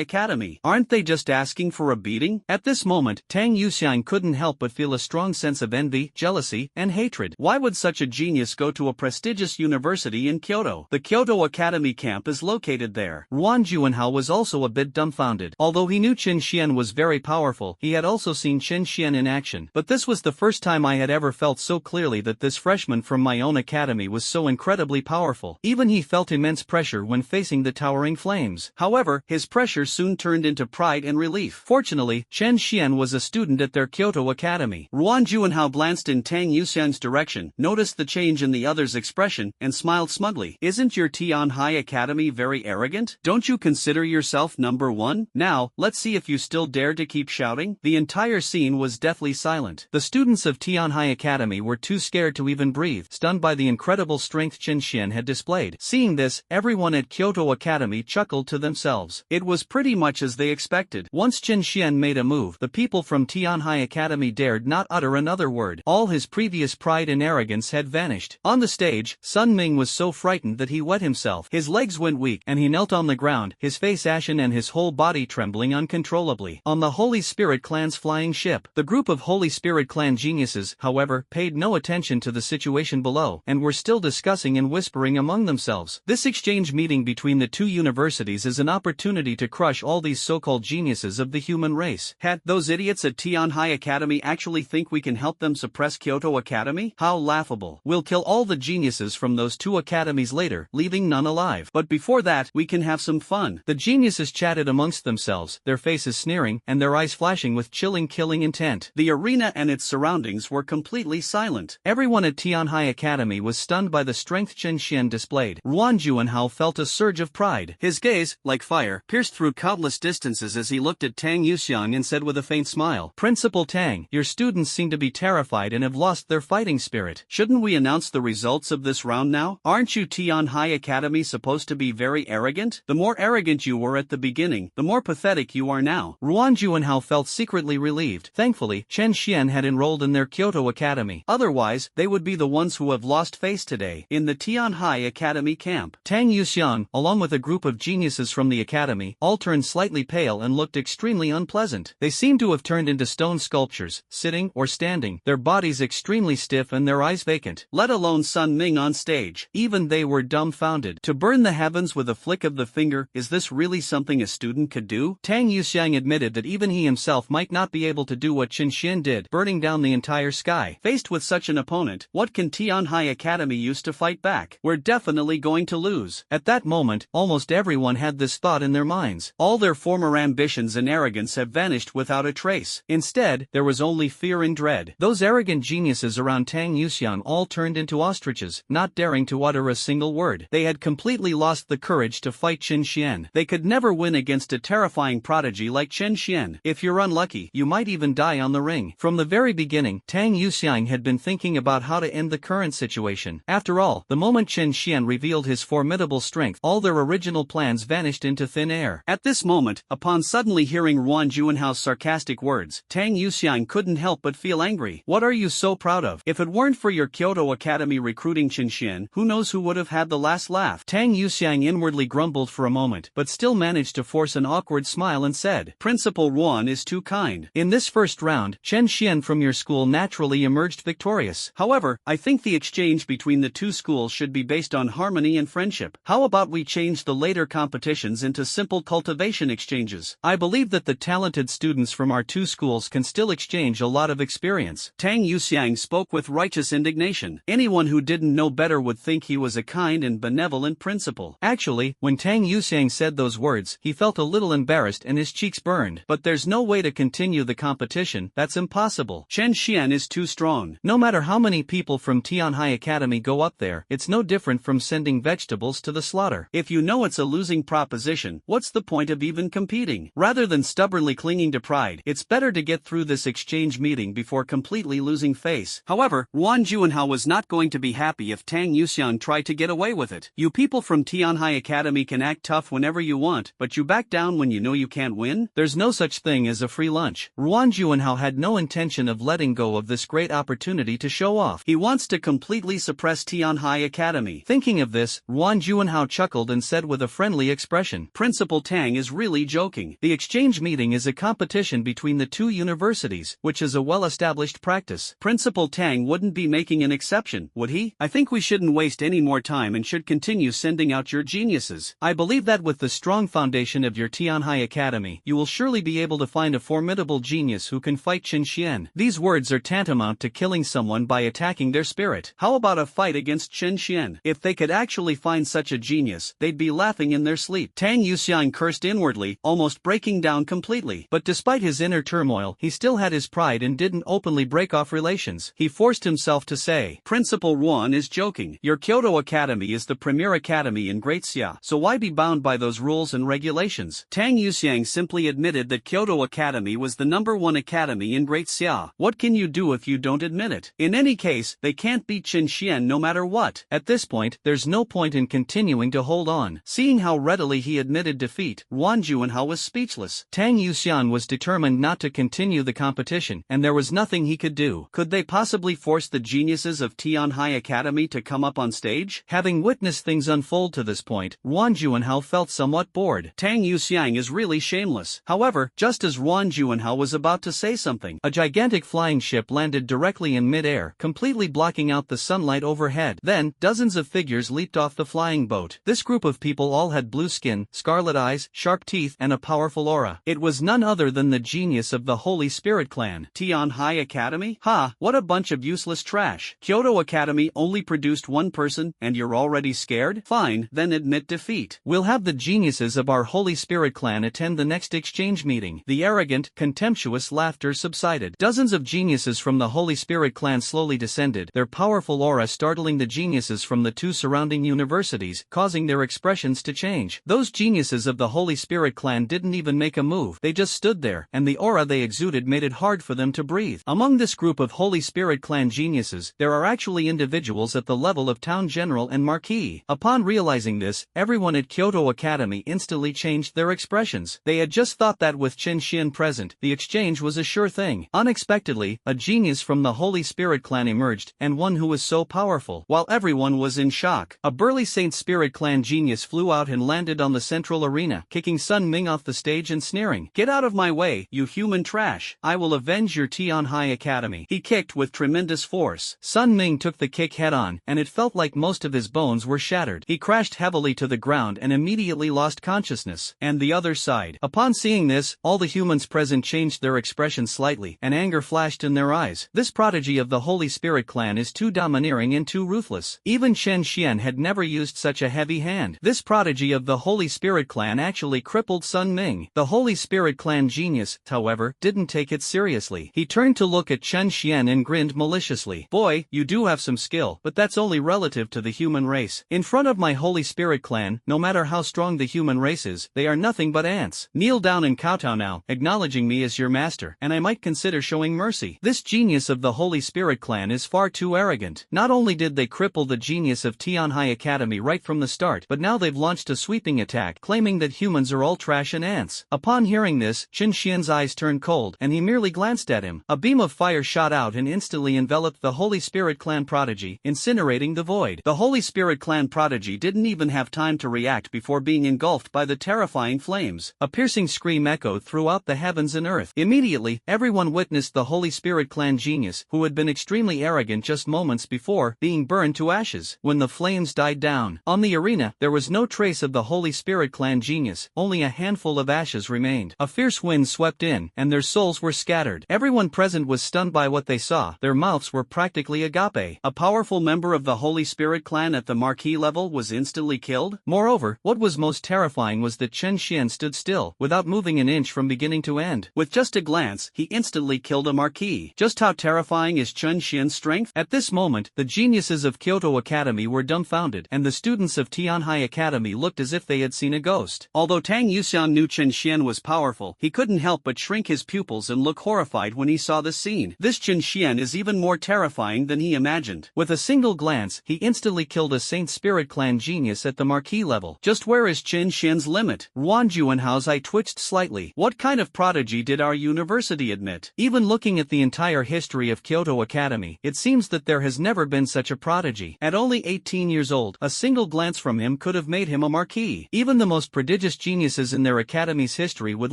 Academy? Aren't they just asking for a beating? At this moment, Tang Yuxiang couldn't help but feel a strong sense of envy, jealousy, and hatred. Why would such a genius go to a prestigious university in Kyoto? The Kyoto Academy camp is located there. Ruan Juanhao was also a bit dumbfounded. Although he knew Qin Xian was very powerful, he had also seen Qin Xian in action. But this was the first time I had ever felt so clearly that this freshman from my own academy was so incredibly powerful. Even he felt immense pressure when facing the towering flames. However, his pressure soon turned into pride and relief. Fortunately, Qin Xian was a student at their Kyoto Academy. Ruan Juanhao glanced in Tang Yuxiang's direction, noticed the change in the other's expression, and smiled smugly. Isn't your Tianhai Academy very arrogant? Don't you consider yourself number one? Now, let's see if you still dare to keep shouting. The entire scene was deathly silent. The students of Tianhai Academy were too scared to even breathe, stunned by the incredible strength Qin Xian had displayed. Seeing this, everyone at Kyoto Academy chuckled to themselves. It was pretty much as they expected. Once Qin Xian made a move, the people from Tianhai Academy dared not utter another word. All his previous pride and arrogance had vanished. On the stage, Sun Ming was so frightened that he wet himself. His legs went weak, and he knelt on the ground, his face ashen and his whole body trembling uncontrollably. On the Holy Spirit Clan's flying ship, the group of Holy Spirit Clan geniuses, however, paid no attention to the situation below, and were still discussing and whispering among themselves. This exchange meeting between the two universities is an opportunity to crush all these so-called geniuses of the human race. Those idiots at Tianhai Academy actually think we can help them suppress Kyoto Academy? How laughable. We'll kill all the geniuses from those two academies later, leaving none alive. But before that, we can have some fun. The geniuses chatted amongst themselves, their faces sneering, and their eyes flashing with chilling killing intent. The arena and its surroundings were completely silent. Everyone at Tianhai Academy was stunned by the strength Qin Xian displayed. Ruan Juanhao felt a surge of pride. His gaze, like fire, pierced through countless distances as he looked at Tang Yuxiang and said with a faint smile, "Principal Tang, your students seem to be terrified and have lost their fighting spirit. Shouldn't we announce the results of this round now? Aren't you Tianhai Academy supposed to be very arrogant? The more arrogant you were at the beginning, the more pathetic you are now." Ruan Juanhao felt secretly relieved. Thankfully, Qin Xian had enrolled in their Kyoto Academy. Otherwise, they would be the ones who have lost face today, in the Tianhai Academy camp. Tang Yuxiang, along with a group of geniuses from the academy, all turned slightly pale and looked extremely unpleasant. They seemed to have turned into stone sculptures, sitting or standing, their bodies extremely stiff and their eyes vacant. Let alone Sun Ming on stage. Even they were dumbfounded. To burn the heavens with a flick of the finger, is this really something a student could do? Tang Yuxiang admitted that even he himself might not be able to do what Qin Xian did, burning down the entire sky. Faced with such an opponent, what can Tianhai Academy use to fight back? We're definitely going to lose. At that moment, almost everyone had this thought in their minds. All their former ambitions and arrogance have vanished without a trace. Instead, there was only fear and dread. Those arrogant geniuses around Tang Yuxiang all turned into ostriches, not daring to utter a single word. They had completely lost the courage to fight Qin Xian. They could never win against a terrifying prodigy like Qin Xian. If you're unlucky, you might even die on the ring. From the very beginning, Tang Yuxiang had been thinking about how to end the current situation. After all, the moment Qin Xian revealed his formidable strength, all their original plans vanished into thin air. At this moment, upon suddenly hearing Ruan Juanhao's sarcastic words, Tang Yuxiang couldn't help but feel angry. What are you so proud of? If it weren't for your Kyoto Academy recruiting Qin Xian, who knows who would have had the last laugh? Tang Yuxiang inwardly grumbled for a moment, but still managed to force an awkward smile and said, "Principal Ruan is too kind. In this first round, Qin Xian from your school naturally emerged victorious. However, I think the exchange between the two schools should be based on harmony and friendship. How about we change the later competitions into simple cultivation exchanges? I believe that the talented students from our two schools can still exchange a lot of experience." Tang Yuxiang spoke with righteous indignation. Anyone who didn't know better would think he was a kind and benevolent principal. Actually, when Tang Yuxiang said those words, he felt a little embarrassed and his cheeks burned. But there's no way to continue the competition, that's impossible. Qin Xian is too strong. No matter how many people from Tianhai Academy go up there, it's no different from sending vegetables to the slaughter. If you know it's a losing losing proposition, what's the point of even competing? Rather than stubbornly clinging to pride, it's better to get through this exchange meeting before completely losing face. However, Wang Juanhao was not going to be happy if Tang Yuxiang tried to get away with it. You people from Tianhai Academy can act tough whenever you want, but you back down when you know you can't win? There's no such thing as a free lunch. Wang Juanhao had no intention of letting go of this great opportunity to show off. He wants to completely suppress Tianhai Academy. Thinking of this, Wang Juanhao chuckled and said with a friendly expression, Principal Tang is really joking. The exchange meeting is a competition between the two universities, which is a well-established practice. Principal Tang wouldn't be making an exception, would he? I think we shouldn't waste any more time and should continue sending out your geniuses. I believe that with the strong foundation of your Tianhai Academy, you will surely be able to find a formidable genius who can fight Qin Xian. These words are tantamount to killing someone by attacking their spirit. How about a fight against Qin Xian? If they could actually find such a genius, they'd be laughing in their sleep. Tang Yuxiang cursed inwardly, almost breaking down completely. But despite his inner turmoil, he still had his pride and didn't openly break off relations. He forced himself to say, Principal Yuan is joking. Your Kyoto Academy is the premier academy in Great Xia, so why be bound by those rules and regulations? Tang Yuxiang simply admitted that Kyoto Academy was the #1 academy in Great Xia. What can you do if you don't admit it? In any case, they can't beat Qin Xian no matter what. At this point, there's no point in continuing to hold on. Seeing how readily he admitted defeat, Wang Juanhao was speechless. Tang Yuxian was determined not to continue the competition, and there was nothing he could do. Could they possibly force the geniuses of Tianhai Academy to come up on stage? Having witnessed things unfold to this point, Wang Juanhao felt somewhat bored. Tang Yuxiang is really shameless. However, just as Wang Juanhao was about to say something, a gigantic flying ship landed directly in mid-air, completely blocking out the sunlight overhead. Then, dozens of figures leaped off the flying boat. This group of people all had blue skin, scarlet eyes, sharp teeth, and a powerful aura. It was none other than the genius of the Holy Spirit clan. Tianhai Academy? Ha, what a bunch of useless trash. Kyoto Academy only produced one person, and you're already scared? Fine, then admit defeat. We'll have the geniuses of our Holy Spirit clan attend the next exchange meeting. The arrogant, contemptuous laughter subsided. Dozens of geniuses from the Holy Spirit clan slowly descended, their powerful aura startling the geniuses from the two surrounding universities, causing their expressions to change. Those geniuses of the Holy Spirit clan didn't even make a move, they just stood there, and the aura they exuded made it hard for them to breathe. Among this group of Holy Spirit clan geniuses, there are actually individuals at the level of town general and marquis. Upon realizing this, everyone at Kyoto Academy instantly changed their expressions. They had just thought that with Qin Xian present, the exchange was a sure thing. Unexpectedly, a genius from the Holy Spirit clan emerged, and one who was so powerful. While everyone was in shock, a burly Saint Spirit clan genius flew out and landed on the central arena, kicking Sun Ming off the stage and sneering, "Get out of my way, you human trash. I will avenge your Tianhai Academy." He kicked with tremendous force. Sun Ming took the kick head-on, and it felt like most of his bones were shattered. He crashed heavily to the ground and immediately lost consciousness. And the other side. Upon seeing this, all the humans present changed their expression slightly, and anger flashed in their eyes. This prodigy of the Holy Spirit clan is too domineering and too ruthless. Even Qin Xian had never used such a heavy hand. This prodigy of the Holy Spirit clan actually crippled Sun Ming. The Holy Spirit clan genius, however, didn't take it seriously. He turned to look at Qin Xian and grinned maliciously. "Boy, you do have some skill, but that's only relative to the human race. In front of my Holy Spirit clan, no matter how strong the human race is, they are nothing but ants. Kneel down and kowtow now, acknowledging me as your master, and I might consider showing mercy." This genius of the Holy Spirit clan is far too arrogant. Not only did they cripple the genius of Tianhai Academy right from the start, but now they've launched a sweeping attack, claiming that humans are all trash and ants. Upon hearing this, Qin Xian's eyes turned cold, and he merely glanced at him. A beam of fire shot out and instantly enveloped the Holy Spirit clan prodigy, incinerating the void. The Holy Spirit clan prodigy didn't even have time to react before being engulfed by the terrifying flames. A piercing scream echoed throughout the heavens and earth. Immediately, everyone witnessed the Holy Spirit clan genius, who had been extremely arrogant just moments before, being burned to ashes. When the flames died down, on the arena, there was no trace of the Holy Spirit clan genius, only a handful of ashes remained. A fierce wind swept in, and their souls were scattered. Everyone present was stunned by what they saw. Their mouths were practically agape. A powerful member of the Holy Spirit clan at the marquis level was instantly killed. Moreover, what was most terrifying was that Qin Xian stood still, without moving an inch from beginning to end. With just a glance, he instantly killed a marquis. Just how terrifying is Qin Xian's strength? At this moment, the geniuses of Kyoto Academy were dumbfounded, and the students of Tianhai Academy looked as if they had seen a ghost. Although Tang Yuxian knew Chen Xian was powerful, he couldn't help but shrink his pupils and look horrified when he saw the scene. This Chen Xian is even more terrifying than he imagined. With a single glance, he instantly killed a Saint Spirit Clan genius at the marquee level. Just where is Chen Xian's limit? Ruan Juanhao's eye twitched slightly. What kind of prodigy did our university admit? Even looking at the entire history of Kyoto Academy, it seems that there has never been such a prodigy. At only 18 years old, a single glance from him could have made him a marquis. Even the most prodigious geniuses in their academy's history would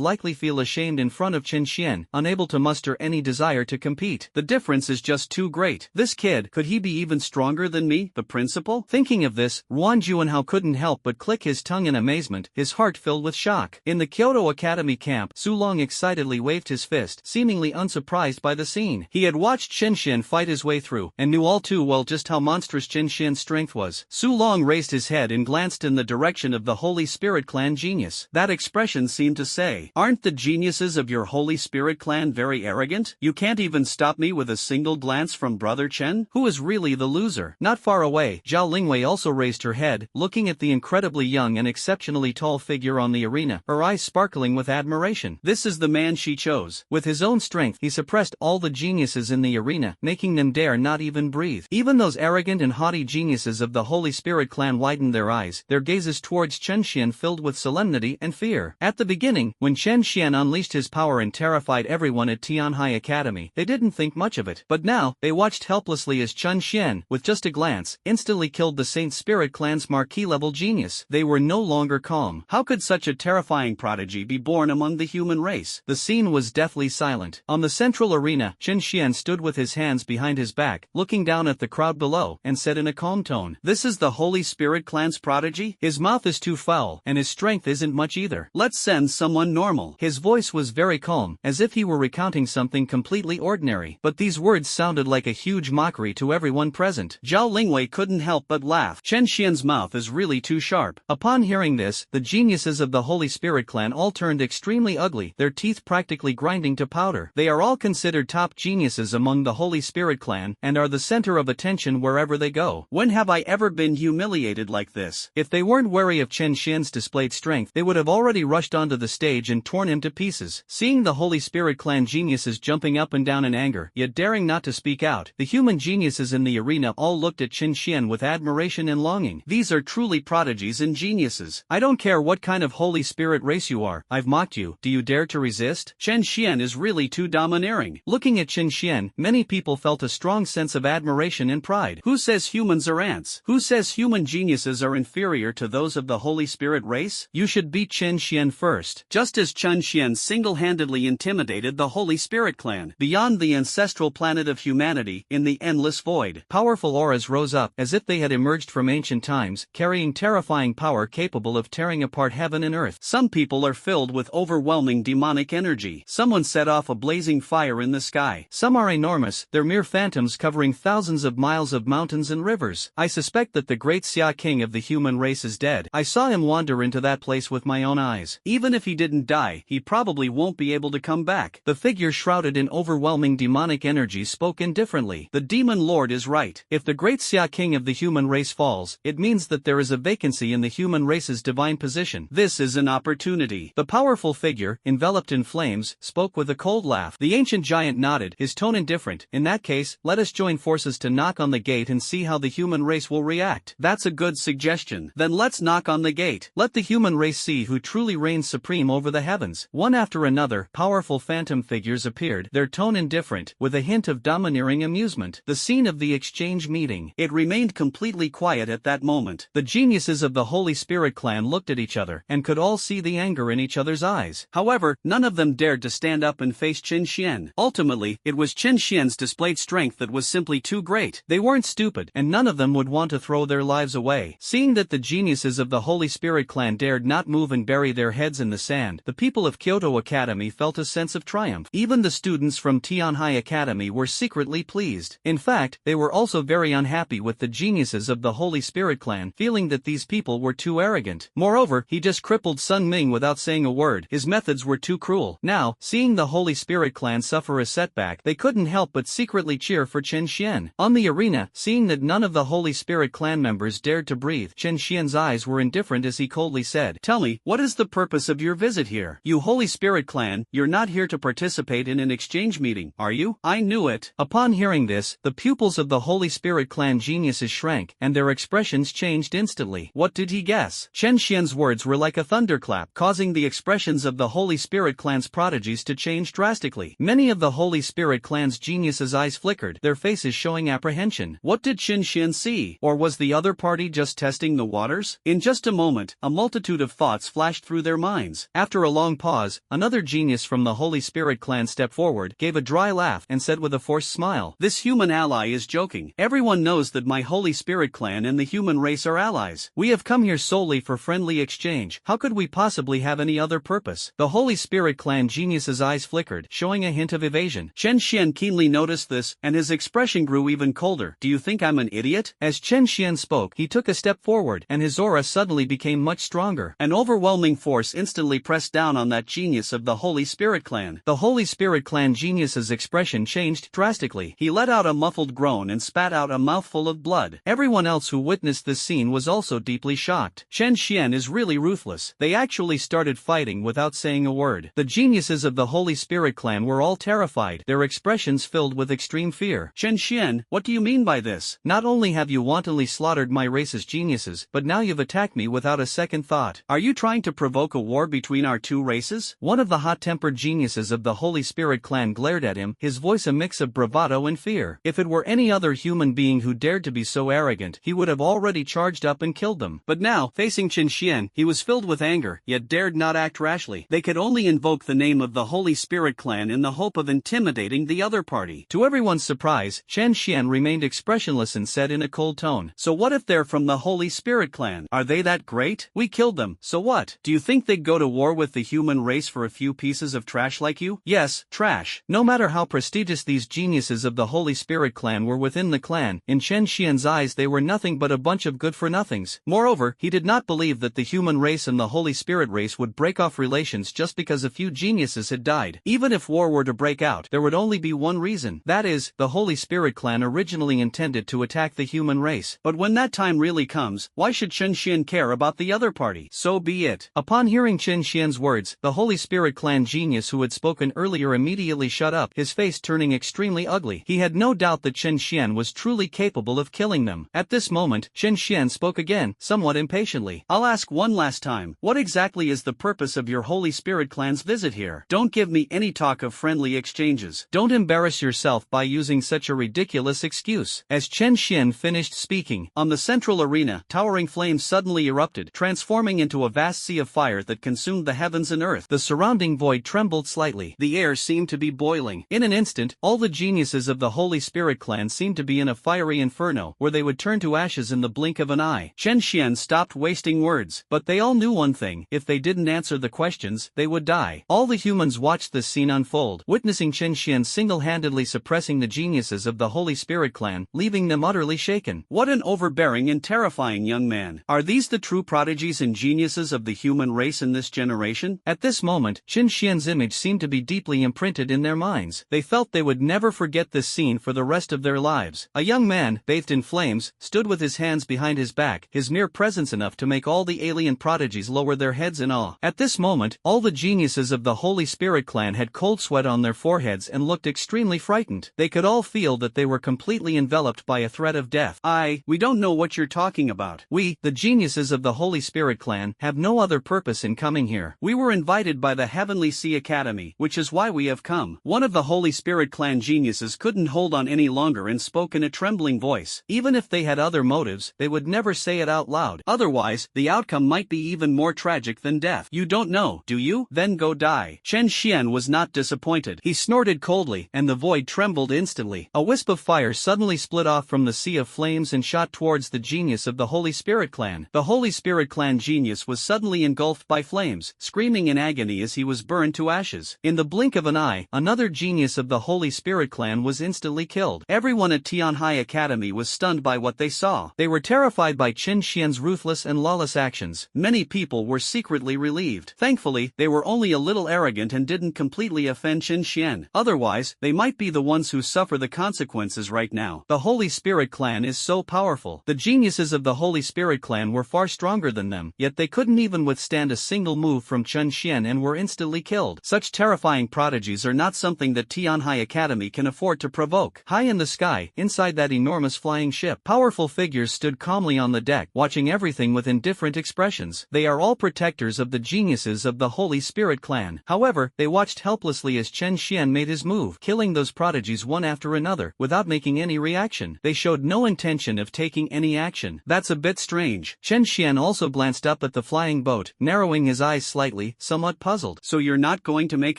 likely feel ashamed in front of Chen Xian, unable to muster any desire to compete. The difference is just too great. This kid, could he be even stronger than me, the principal? Thinking of this, Ruan Juanhao couldn't help but click his tongue in amazement, his heart filled with shock. In the Kyoto Academy camp, Su Long excitedly waved his fist, seemingly unsurprised by the scene. He had watched Chen Xian fight his way through, and knew all too well just how monstrous Chen Xian's strength was. Su Long raised his head and glanced in the direction of the Holy Spirit Clan genius. That expression seemed to say, "Aren't the geniuses of your Holy Spirit Clan very arrogant? You can't even stop me with a single glance from Brother Chen? Who is really the loser?" Not far away, Zhao Lingwei also raised her head, looking at the incredibly young and exceptionally tall figure on the arena, her eyes sparkling with admiration. This is the man she chose. With his own strength, he suppressed all the geniuses in the arena, making them dare not even breathe. Even those arrogant and haughty geniuses of the Holy Spirit Clan widened their eyes, their gazes towards Chen Xian filled with solemnity and fear. At the beginning, when Chen Xian unleashed his power and terrified everyone at Tianhai Academy, they didn't think much of it. But now, they watched helplessly as Chen Xian, with just a glance, instantly killed the Saint Spirit Clan's marquee-level genius. They were no longer calm. How could such a terrifying prodigy be born among the human race? The scene was deathly silent. On the central arena, Chen Xian stood with his hands behind his back, looking down at the crowd below, and said in a calm tone, "This is the Holy Spirit Clan's prodigy? His mouth is too foul, and his strength isn't much either. Let's send someone normal." His voice was very calm, as if he were recounting something completely ordinary, but these words sounded like a huge mockery to everyone present. Zhao Lingwei couldn't help but laugh. Chen Xian's mouth is really too sharp. Upon hearing this, the geniuses of the Holy Spirit Clan all turned extremely ugly, their teeth practically grinding to powder. They are all considered top geniuses among the Holy Spirit Clan, and are the center of attention wherever they go. When have I ever been humiliated like this? If they weren't wary of Chen Xian's displayed strength, they would have already rushed onto the stage and torn him to pieces. Seeing the Holy Spirit Clan geniuses jumping up and down in anger, yet daring not to speak out, the human geniuses in the arena all looked at Chen Xian with admiration and longing. These are truly prodigies and geniuses. I don't care what kind of Holy Spirit race you are, I've mocked you. Do you dare to resist? Chen Xian is really too domineering. Looking at Chen Xian, many people felt a strong sense of admiration and pride. Who says humans are ants? Who says human geniuses are inferior to those of the Holy Spirit race? You should beat Chen Xian first. Just as Chen Xian single-handedly intimidated the Holy Spirit Clan, beyond the ancestral planet of humanity, in the endless void. Powerful auras rose up, as if they had emerged from ancient times, carrying terrifying power capable of tearing apart heaven and earth. Some people are filled with overwhelming demonic energy. Someone set off a blazing fire in the sky. Some are enormous, they're mere phantoms covering thousands of miles of mountains and rivers. I suspect that the great Xia King of the human race is dead. I saw him wander into that place with my own eyes. Even if he didn't die, he probably won't be able to come back. The figure shrouded in overwhelming demonic energy spoke indifferently. The demon lord is right. If the great Xia King of the human race falls, it means that there is a vacancy in the human race's divine position. This is an opportunity. The powerful figure, enveloped in flames, spoke with a cold laugh. The ancient giant nodded, his tone indifferent. In that case, let us join forces to knock on the gate and see how the human race will react. That's a good suggestion. Then let's knock on the gate. Let the human race see who truly reigns supreme over the heavens. One after another, powerful phantom figures appeared, their tone indifferent, with a hint of domineering amusement. The scene of the exchange meeting. It remained completely quiet at that moment. The geniuses of the Holy Spirit Clan looked at each other, and could all see the anger in each other's eyes. However, none of them dared to stand up and face Chen Xian. Ultimately, it was Chen Xian's displayed strength that was simply too great. They weren't stupid, and none of them would want to throw their lives away. Seeing that the geniuses of the Holy Spirit Clan dared not move and bury their heads in the sand, the people of Kyoto Academy felt a sense of triumph. Even the students from Tianhai Academy were secretly pleased. In fact, they were also very unhappy with the geniuses of the Holy Spirit Clan, feeling that these people were too arrogant. Moreover, he just crippled Sun Ming without saying a word. His methods were too cruel. Now, seeing the Holy Spirit Clan suffer a setback, they couldn't help but secretly cheer for Chen Xian. On the arena, seeing that none of the Holy Spirit Clan members dared to breathe, Chen Xian's eyes were were indifferent as he coldly said, "Tell me, what is the purpose of your visit here? You Holy Spirit clan, you're not here to participate in an exchange meeting, are you? I knew it." Upon hearing this, the pupils of the Holy Spirit clan geniuses shrank, and their expressions changed instantly. What did he guess? Chen Xian's words were like a thunderclap, causing the expressions of the Holy Spirit clan's prodigies to change drastically. Many of the Holy Spirit clan's geniuses' eyes flickered, their faces showing apprehension. What did Chen Xian see? Or was the other party just testing the waters? In just a moment, a multitude of thoughts flashed through their minds. After a long pause, another genius from the Holy Spirit clan stepped forward, gave a dry laugh, and said with a forced smile, "This human ally is joking. Everyone knows that my Holy Spirit clan and the human race are allies. We have come here solely for friendly exchange. How could we possibly have any other purpose?" The Holy Spirit clan genius's eyes flickered, showing a hint of evasion. Chen Xian keenly noticed this, and his expression grew even colder. "Do you think I'm an idiot?" As Chen Xian spoke, he took a step forward, and his aura suddenly became much stronger. An overwhelming force instantly pressed down on that genius of the Holy Spirit clan. The Holy Spirit clan genius's expression changed drastically. He let out a muffled groan and spat out a mouthful of blood. Everyone else who witnessed this scene was also deeply shocked. Chen Xian is really ruthless. They actually started fighting without saying a word. The geniuses of the Holy Spirit clan were all terrified, their expressions filled with extreme fear. "Chen Xian, what do you mean by this? Not only have you wantonly slaughtered my race's geniuses, but now you've attacked me without a second thought. Are you trying to provoke a war between our two races?" One of the hot-tempered geniuses of the Holy Spirit clan glared at him, his voice a mix of bravado and fear. If it were any other human being who dared to be so arrogant, he would have already charged up and killed them. But now, facing Chen Xian, he was filled with anger, yet dared not act rashly. They could only invoke the name of the Holy Spirit clan in the hope of intimidating the other party. To everyone's surprise, Chen Xian remained expressionless and said in a cold tone, "So what if they're from the Holy Spirit clan? Are they that great? We killed them, so what? Do you think they'd go to war with the human race for a few pieces of trash like you?" Yes, trash. No matter how prestigious these geniuses of the Holy Spirit clan were within the clan, in Chen Xian's eyes they were nothing but a bunch of good-for-nothings. Moreover, he did not believe that the human race and the Holy Spirit race would break off relations just because a few geniuses had died. Even if war were to break out, there would only be one reason. That is, the Holy Spirit clan originally intended to attack the human race. But when that time really comes, why should Chen Xian care about the other party? So be it. Upon hearing Chen Xian's words, the Holy Spirit clan genius who had spoken earlier immediately shut up, his face turning extremely ugly. He had no doubt that Chen Xian was truly capable of killing them. At this moment, Chen Xian spoke again, somewhat impatiently. "I'll ask one last time, what exactly is the purpose of your Holy Spirit clan's visit here? Don't give me any talk of friendly exchanges." Don't embarrass yourself by using such a ridiculous excuse. As Chen Xian finished speaking, on the central arena, towering flames suddenly erupted, transforming into a vast sea of fire that consumed the heavens and earth. The surrounding void trembled slightly. The air seemed to be boiling. In an instant, all the geniuses of the Holy Spirit clan seemed to be in a fiery inferno, where they would turn to ashes in the blink of an eye. Chen Xian stopped wasting words, but they all knew one thing: if they didn't answer the questions, they would die. All the humans watched this scene unfold, witnessing Chen Xian single-handedly suppressing the geniuses of the Holy Spirit clan, leaving them utterly shaken. What an overbearing and terrifying young man. Are these the true prodigies and geniuses of the human race in this generation? At this moment, Chen Xian's image seemed to be deeply imprinted in their minds. They felt they would never forget this scene for the rest of their lives. A young man, bathed in flames, stood with his hands behind his back, his mere presence enough to make all the alien prodigies lower their heads in awe. At this moment, all the geniuses of the Holy Spirit clan had cold sweat on their foreheads and looked extremely frightened. They could all feel that they were completely enveloped by a threat of death. We don't know what you're talking about. We, the geniuses of the Holy Spirit clan, have no other purpose in coming here. We were invited by the Heavenly Sea Academy, which is why we have come. One of the Holy Spirit clan geniuses couldn't hold on any longer and spoke in a trembling voice. Even if they had other motives, they would never say it out loud. Otherwise, the outcome might be even more tragic than death. You don't know, do you? Then go die. Chen Xian was not disappointed. He snorted coldly, and the void trembled instantly. A wisp of fire suddenly split off from the sea of flames and shot towards the genius of the Holy Spirit clan. The Holy Spirit clan genius was suddenly engulfed by flames, screaming in agony as he was burned to ashes. In the blink of an eye, another genius of the Holy Spirit clan was instantly killed. Everyone at Tianhai Academy was stunned by what they saw. They were terrified by Chen Xian's ruthless and lawless actions. Many people were secretly relieved. Thankfully, they were only a little arrogant and didn't completely offend Chen Xian. Otherwise, they might be the ones who suffer the consequences right now. The Holy Spirit clan is so powerful. The geniuses of the Holy Spirit clan were were far stronger than them, yet they couldn't even withstand a single move from Chen Xian and were instantly killed. Such terrifying prodigies are not something that Tianhai Academy can afford to provoke. High in the sky, inside that enormous flying ship, powerful figures stood calmly on the deck, watching everything with indifferent expressions. They are all protectors of the geniuses of the Holy Spirit clan. However, they watched helplessly as Chen Xian made his move, killing those prodigies one after another, without making any reaction. They showed no intention of taking any action. That's a bit strange. Chen Xian also glanced up at the flying boat, narrowing his eyes slightly, somewhat puzzled. So you're not going to make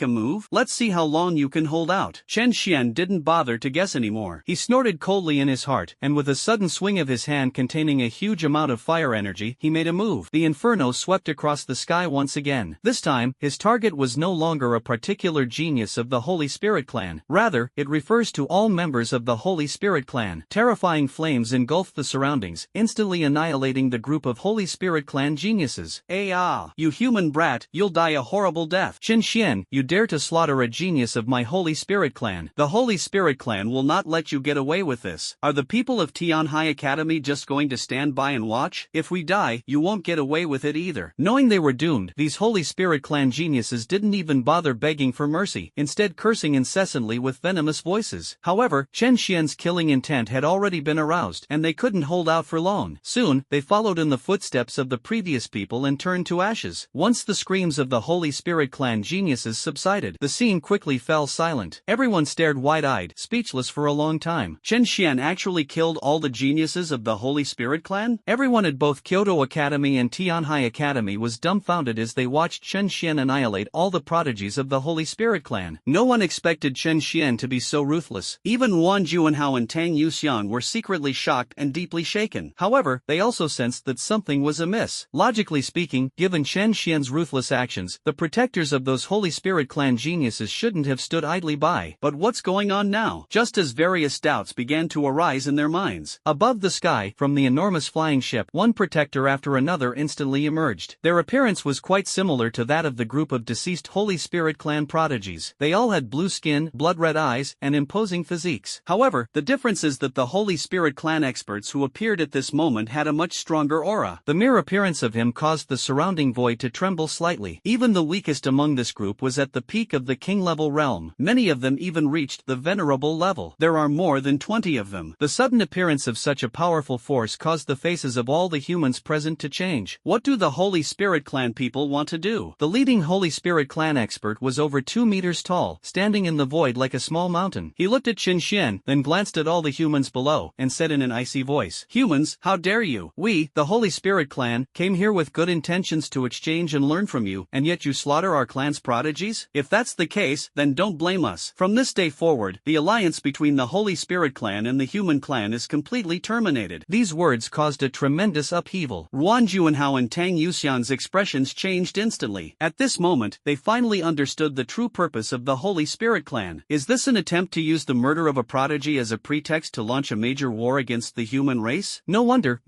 a move? Let's see how long you can hold out. Chen Xian didn't bother to guess anymore. He snorted coldly in his heart, and with a sudden swing of his hand containing a huge amount of fire energy, he made a move. The inferno swept across the sky once again. This time, his target was no longer a particular genius of the Holy Spirit clan. Rather, it refers to all members of the Holy Spirit clan. Terrifying flames engulfed the surroundings, instantly annihilating the group of Holy Spirit clan geniuses. You human brat, you'll die a horrible death. Chen Xian, you dare to slaughter a genius of my Holy Spirit clan. The Holy Spirit clan will not let you get away with this. Are the people of Tianhai Academy just going to stand by and watch? If we die, you won't get away with it either. Knowing they were doomed, these Holy Spirit clan geniuses didn't even bother begging for mercy, instead cursing incessantly with venomous voices. However, Chen Xian's killing intent had already been aroused, and they couldn't hold out for long. Soon, they followed in the footsteps of the previous people and turned to ashes. Once the screams of the Holy Spirit clan geniuses subsided, the scene quickly fell silent. Everyone stared wide-eyed, speechless for a long time. Chen Xian actually killed all the geniuses of the Holy Spirit clan? Everyone at both Kyoto Academy and Tianhai Academy was dumbfounded as they watched Chen Xian annihilate all the prodigies of the Holy Spirit clan. No one expected Chen Xian to be so ruthless. Even Wang Juanhao and Tang Yuxiang were secretly shocked and deeply shaken. However, they also sensed that something was amiss. Logically speaking, given Chen Xian's ruthless actions, the protectors of those Holy Spirit clan geniuses shouldn't have stood idly by. But what's going on now? Just as various doubts began to arise in their minds. Above the sky, from the enormous flying ship, one protector after another instantly emerged. Their appearance was quite similar to that of the group of deceased Holy Spirit clan prodigies. They all had blue skin, blood-red eyes, and imposing physiques. However, the difference is that the Holy Spirit clan experts who appeared at this moment had a much stronger aura. The mere appearance of him caused the surrounding void to tremble slightly. Even the weakest among this group was at the peak of the king-level realm. Many of them even reached the venerable level. There are more than 20 of them. The sudden appearance of such a powerful force caused the faces of all the humans present to change. What do the Holy Spirit clan people want to do? The leading Holy Spirit clan expert was over 2 meters tall, standing in the void like a small mountain. He looked at Chen Xian, then glanced at all the humans below, and said in an icy voice, "Humans, how dare you? We, the Holy Spirit clan, came here with good intentions to exchange and learn from you, and yet you slaughter our clan's prodigies? If that's the case, then don't blame us. From this day forward, the alliance between the Holy Spirit clan and the human clan is completely terminated." These words caused a tremendous upheaval. Wang Juanhao and Tang Yuxiang's expressions changed instantly. At this moment, they finally understood the true purpose of the Holy Spirit clan. Is this an attempt to use the murder of a prodigy as a pretext to launch a major war against the human race? No wonder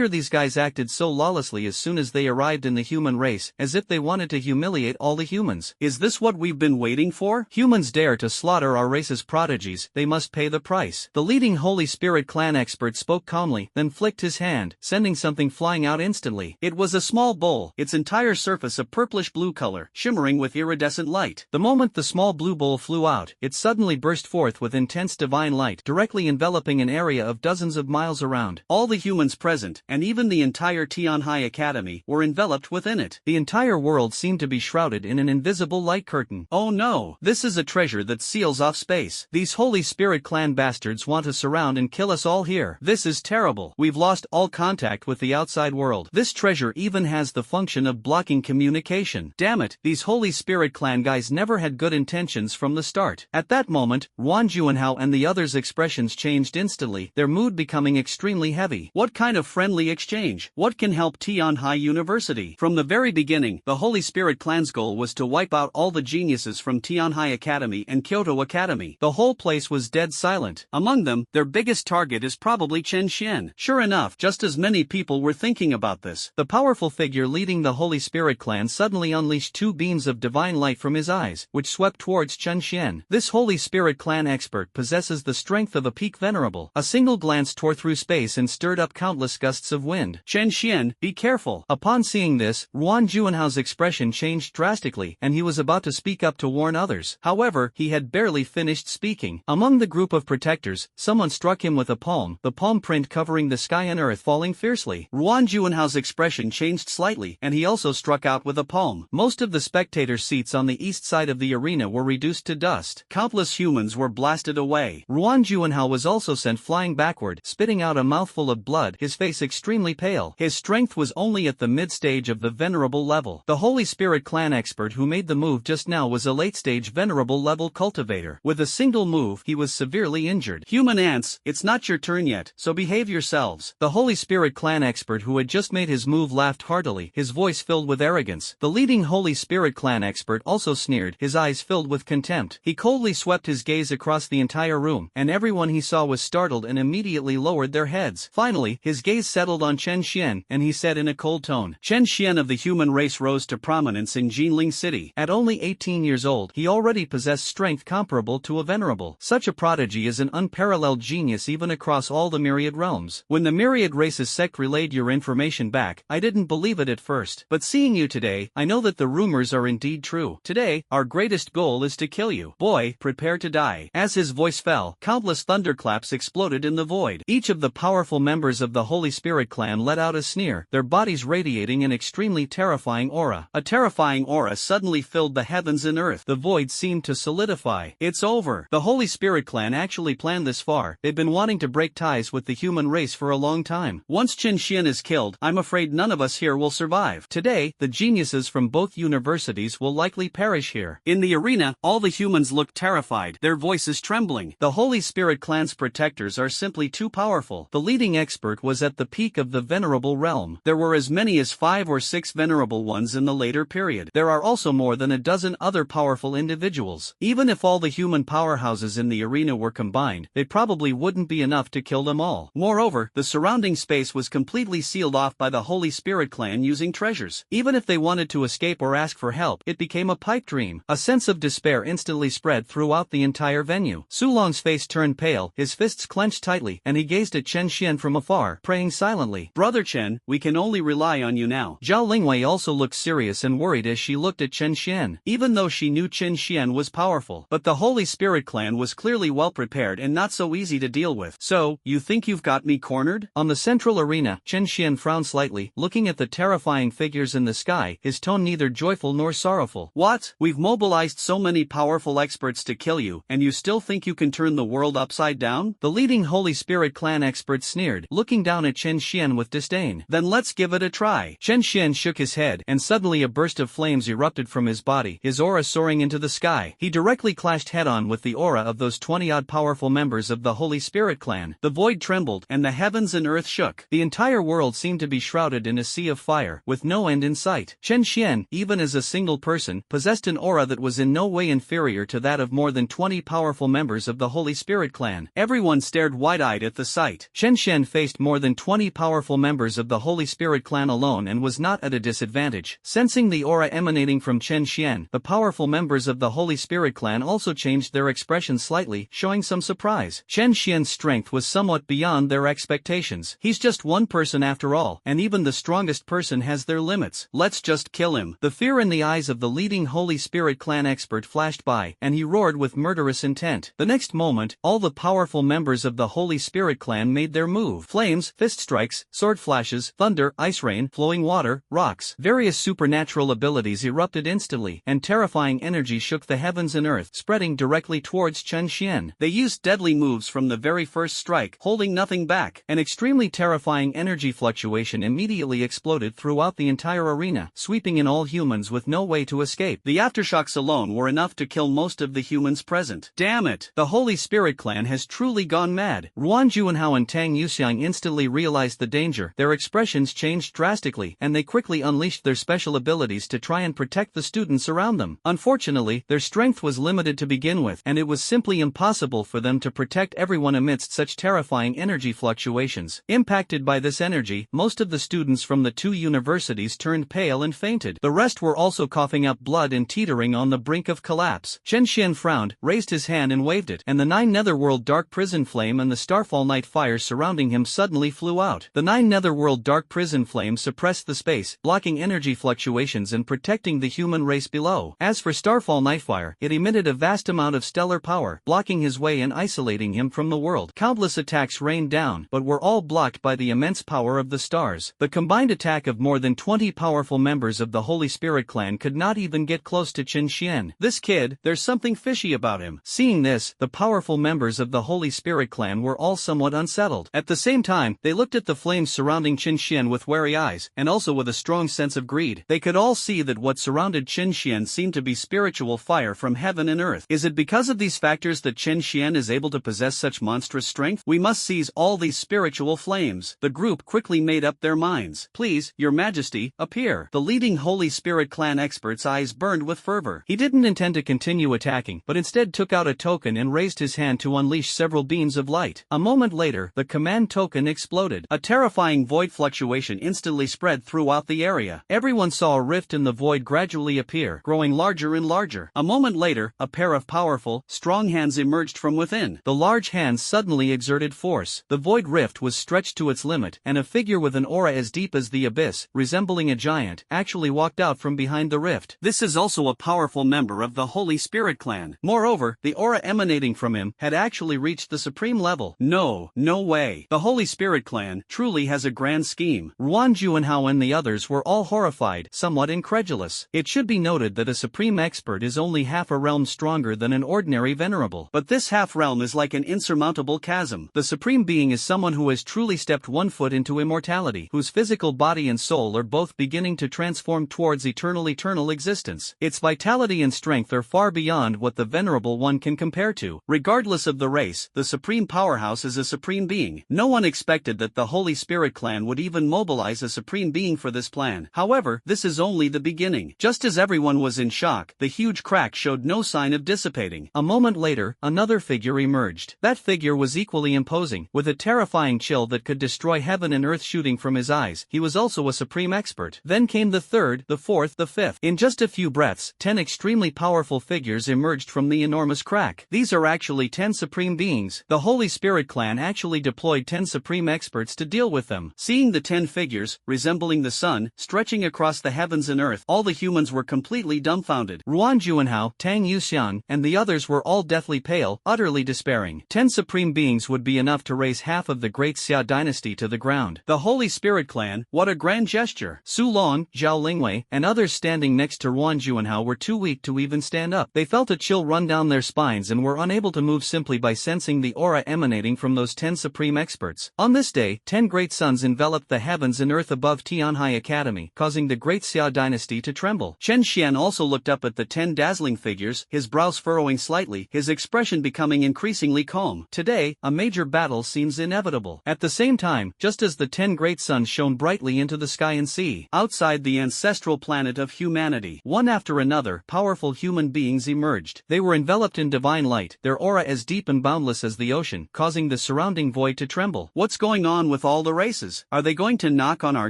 these guys acted so lawlessly as soon as they arrived in the human race, as if they wanted to humiliate all the humans. Is this what we've been waiting for? Humans dare to slaughter our race's prodigies, they must pay the price. The leading Holy Spirit clan expert spoke calmly, then flicked his hand, sending something flying out instantly. It was a small bowl, its entire surface a purplish-blue color, shimmering with iridescent light. The moment the small blue bowl flew out, it suddenly burst forth with intense divine light, directly enveloping an area of dozens of miles around. All the humans present, and even the entire Tianhai Academy, were enveloped within it. The entire world seemed to be shrouded in an invisible light curtain. Oh no, this is a treasure that seals off space. These Holy Spirit clan bastards want to surround and kill us all here. This is terrible. We've lost all contact with the outside world. This treasure even has the function of blocking communication. Damn it, these Holy Spirit clan guys never had good intentions from the start. At that moment, Wang Juanhao and the others' expressions changed instantly, their mood becoming extremely heavy. What kind of friendly exchange? What can help Tianhai University? From the very beginning, the Holy Spirit clan's goal was to wipe out all the geniuses from Tianhai Academy and Kyoto Academy. The whole place was dead silent. Among them, their biggest target is probably Chen Xian. Sure enough, just as many people were thinking about this. The powerful figure leading the Holy Spirit clan suddenly unleashed 2 beams of divine light from his eyes, which swept towards Chen Xian. This Holy Spirit clan expert possesses the strength of a peak venerable. A single glance tore through space and stirred up countless gusts of wind. Chen Xian, be careful. Upon seeing this, Ruan Juanhao's expression changed drastically, and he was about to speak up to warn others. However, he had barely finished speaking. Among the group of protectors, someone struck him with a palm, the palm print covering the sky and earth falling fiercely. Ruan Juanhao's expression changed slightly, and he also struck out with a palm. Most of the spectator seats on the east side of the arena were reduced to dust. Countless humans were blasted away. Ruan Juanhao was also sent flying backward, spitting out a mouthful of blood, his face extremely pale. His strength was only at the mid-stage of the venerable level. The Holy Spirit clan expert who made the move just now was a late-stage venerable level cultivator. With a single move, he was severely injured. Human ants, it's not your turn yet, so behave yourselves. The Holy Spirit clan expert who had just made his move laughed heartily, his voice filled with arrogance. The leading Holy Spirit clan expert also sneered, his eyes filled with contempt. He coldly swept his gaze across the entire room, and everyone he saw was startled and immediately lowered their heads. Finally, his gaze settled on Chen Xian, and he said in a cold tone, Chen Xian of the human race rose to prominence in Jinling City. At only 18 years old, he already possessed strength comparable to a venerable. Such a prodigy is an unparalleled genius even across all the Myriad realms. When the Myriad race's sect relayed your information back, I didn't believe it at first. But seeing you today, I know that the rumors are indeed true. Today, our greatest goal is to kill you. Boy, prepare to die. As his voice fell, countless thunderclaps exploded in the void. Each of the powerful members of the Holy Spirit clan let out a sneer, their bodies radiating an extremely terrifying aura. A terrifying aura suddenly filled the heavens and earth. The void seemed to solidify. It's over. The Holy Spirit clan actually planned this far. They've been wanting to break ties with the human race for a long time. Once Chen Xian is killed, I'm afraid none of us here will survive. Today, the geniuses from both universities will likely perish here. In the arena, all the humans looked terrified, their voices trembling. The Holy Spirit clan's protectors are simply too powerful. The leading expert was at the peak of the venerable realm. There were as many as 5 or 6 venerable ones in the later period. There are also more than a dozen other powerful individuals. Even if all the human powerhouses in the arena were combined, they probably wouldn't be enough to kill them all. Moreover, the surrounding space was completely sealed off by the Holy Spirit clan using treasures. Even if they wanted to escape or ask for help, it became a pipe dream. A sense of despair instantly spread throughout the entire venue. Su Long's face turned pale, his fists clenched tightly, and he gazed at Chen Xian from afar, praying silently. Brother Chen, we can only rely on you now. Zhao Lingwei also looked serious and worried as she looked at Chen Xian. Even though she knew Chen Xian was powerful, but the Holy Spirit clan was clearly well prepared and not so easy to deal with. So, you think you've got me cornered? On the central arena, Chen Xian frowned slightly, looking at the terrifying figures in the sky, his tone neither joyful nor sorrowful. What? We've mobilized so many powerful experts to kill you, and you still think you can turn the world upside down? The leading Holy Spirit clan expert sneered, looking down at Chen Xian with disdain. Then let's give it a try. Chen Xian shook his head, and suddenly a burst of flames erupted from his body, his aura soaring into the sky. He directly clashed head-on with the aura of those 20-odd powerful members of the Holy Spirit clan. The void trembled, and the heavens and earth shook. The entire world seemed to be shrouded in a sea of fire, with no end in sight. Chen Xian, even as a single person, possessed an aura that was in no way inferior to that of more than 20 powerful members of the Holy Spirit clan. Everyone stared wide-eyed at the sight. Chen Xian faced more than 20 powerful members of the Holy Spirit clan alone and was not at a disadvantage. Sensing the aura emanating from Chen Xian, the powerful members of the Holy Spirit clan also changed their expression slightly, showing some surprise. Chen Xian's strength was somewhat beyond their expectations. He's just one person after all, and even the strongest person has their limits. Let's just kill him. The fear in the eyes of the leading Holy Spirit clan expert flashed by, and he roared with murderous intent. The next moment, all the powerful members of the Holy Spirit clan made their move. Flames, fist strikes, sword flashes, thunder, ice rain, flowing water, rocks. Various supernatural abilities erupted instantly, and terrifying energy shook the heavens and earth, spreading directly towards Chen Xian. They used deadly moves from the very first strike, holding nothing back. An extremely terrifying energy fluctuation immediately exploded throughout the entire arena, sweeping in all humans with no way to escape. The aftershocks alone were enough to kill most of the humans present. Damn it! The Holy Spirit clan has truly gone mad. Ruan Juanhao and Tang Yuxiang instantly realized the danger. Their expressions changed drastically, and they quickly unleashed their special abilities to try and protect the students around them. Unfortunately, their strength was limited to begin with, and it was simply impossible for them to protect everyone amidst such terrifying energy fluctuations. Impacted by this energy, most of the students from the two universities turned pale and fainted. The rest were also coughing up blood and teetering on the brink of collapse. Chen Xian frowned, raised his hand and waved it, and the 9 netherworld dark prison flame and the starfall night fire surrounding him suddenly flew out. The 9 otherworld dark prison flame suppressed the space, blocking energy fluctuations and protecting the human race below. As for Starfall Nightfire, it emitted a vast amount of stellar power, blocking his way and isolating him from the world. Countless attacks rained down, but were all blocked by the immense power of the stars. The combined attack of more than 20 powerful members of the Holy Spirit clan could not even get close to Qin Xian. This kid, there's something fishy about him. Seeing this, the powerful members of the Holy Spirit clan were all somewhat unsettled. At the same time, they looked at the flames surrounding Qin Xian with wary eyes, and also with a strong sense of greed. They could all see that what surrounded Qin Xian seemed to be spiritual fire from heaven and earth. Is it because of these factors that Qin Xian is able to possess such monstrous strength? We must seize all these spiritual flames. The group quickly made up their minds. Please, Your Majesty, appear. The leading Holy Spirit clan expert's eyes burned with fervor. He didn't intend to continue attacking, but instead took out a token and raised his hand to unleash several beams of light. A moment later, the command token exploded. A terrifying void fluctuation instantly spread throughout the area. Everyone saw a rift in the void gradually appear, growing larger and larger. A moment later, a pair of powerful, strong hands emerged from within. The large hands suddenly exerted force. The void rift was stretched to its limit, and a figure with an aura as deep as the abyss, resembling a giant, actually walked out from behind the rift. This is also a powerful member of the Holy Spirit clan. Moreover, the aura emanating from him had actually reached the supreme level. No way. The Holy Spirit clan truly has a grand scheme. Ruan Juanhao and the others were all horrified, somewhat incredulous. It should be noted that a supreme expert is only half a realm stronger than an ordinary venerable. But this half realm is like an insurmountable chasm. The supreme being is someone who has truly stepped one foot into immortality, whose physical body and soul are both beginning to transform towards eternal existence. Its vitality and strength are far beyond what the venerable one can compare to. Regardless of the race, the supreme powerhouse is a supreme being. No one expected that the Holy Spirit clan would even mobilize a supreme being for this plan. However, this is only the beginning. Just as everyone was in shock, the huge crack showed no sign of dissipating. A moment later, another figure emerged. That figure was equally imposing, with a terrifying chill that could destroy heaven and earth shooting from his eyes. He was also a supreme expert. Then came the third, the fourth, the fifth. In just a few breaths, 10 extremely powerful figures emerged from the enormous crack. These are actually 10 supreme beings. The Holy Spirit clan actually deployed 10 supreme experts to deal with them. Seeing the 10 figures, resembling the sun, stretching across the heavens and earth, all the humans were completely dumbfounded. Ruan Juanhao, Tang Yuxian, and the others were all deathly pale, utterly despairing. 10 supreme beings would be enough to raise half of the great Xia dynasty to the ground. The Holy Spirit clan, what a grand gesture. Su Long, Zhao Lingwei, and others standing next to Ruan Juanhao were too weak to even stand up. They felt a chill run down their spines and were unable to move simply by sensing the aura emanating from those 10 supreme experts. On this day, 10 great suns enveloped the heavens and earth above Tianhai Academy, causing the great Xia dynasty to tremble. Qin Xian also looked up at the 10 dazzling figures, his brows furrowing slightly, his expression becoming increasingly calm. Today, a major battle seems inevitable. At the same time, just as the 10 great suns shone brightly into the sky and sea, outside the ancestral planet of humanity, one after another, powerful human beings emerged. They were enveloped in divine light, their aura as deep and boundless as the ocean, causing the surrounding void to tremble. What's going on with all the races? Are they going to knock on our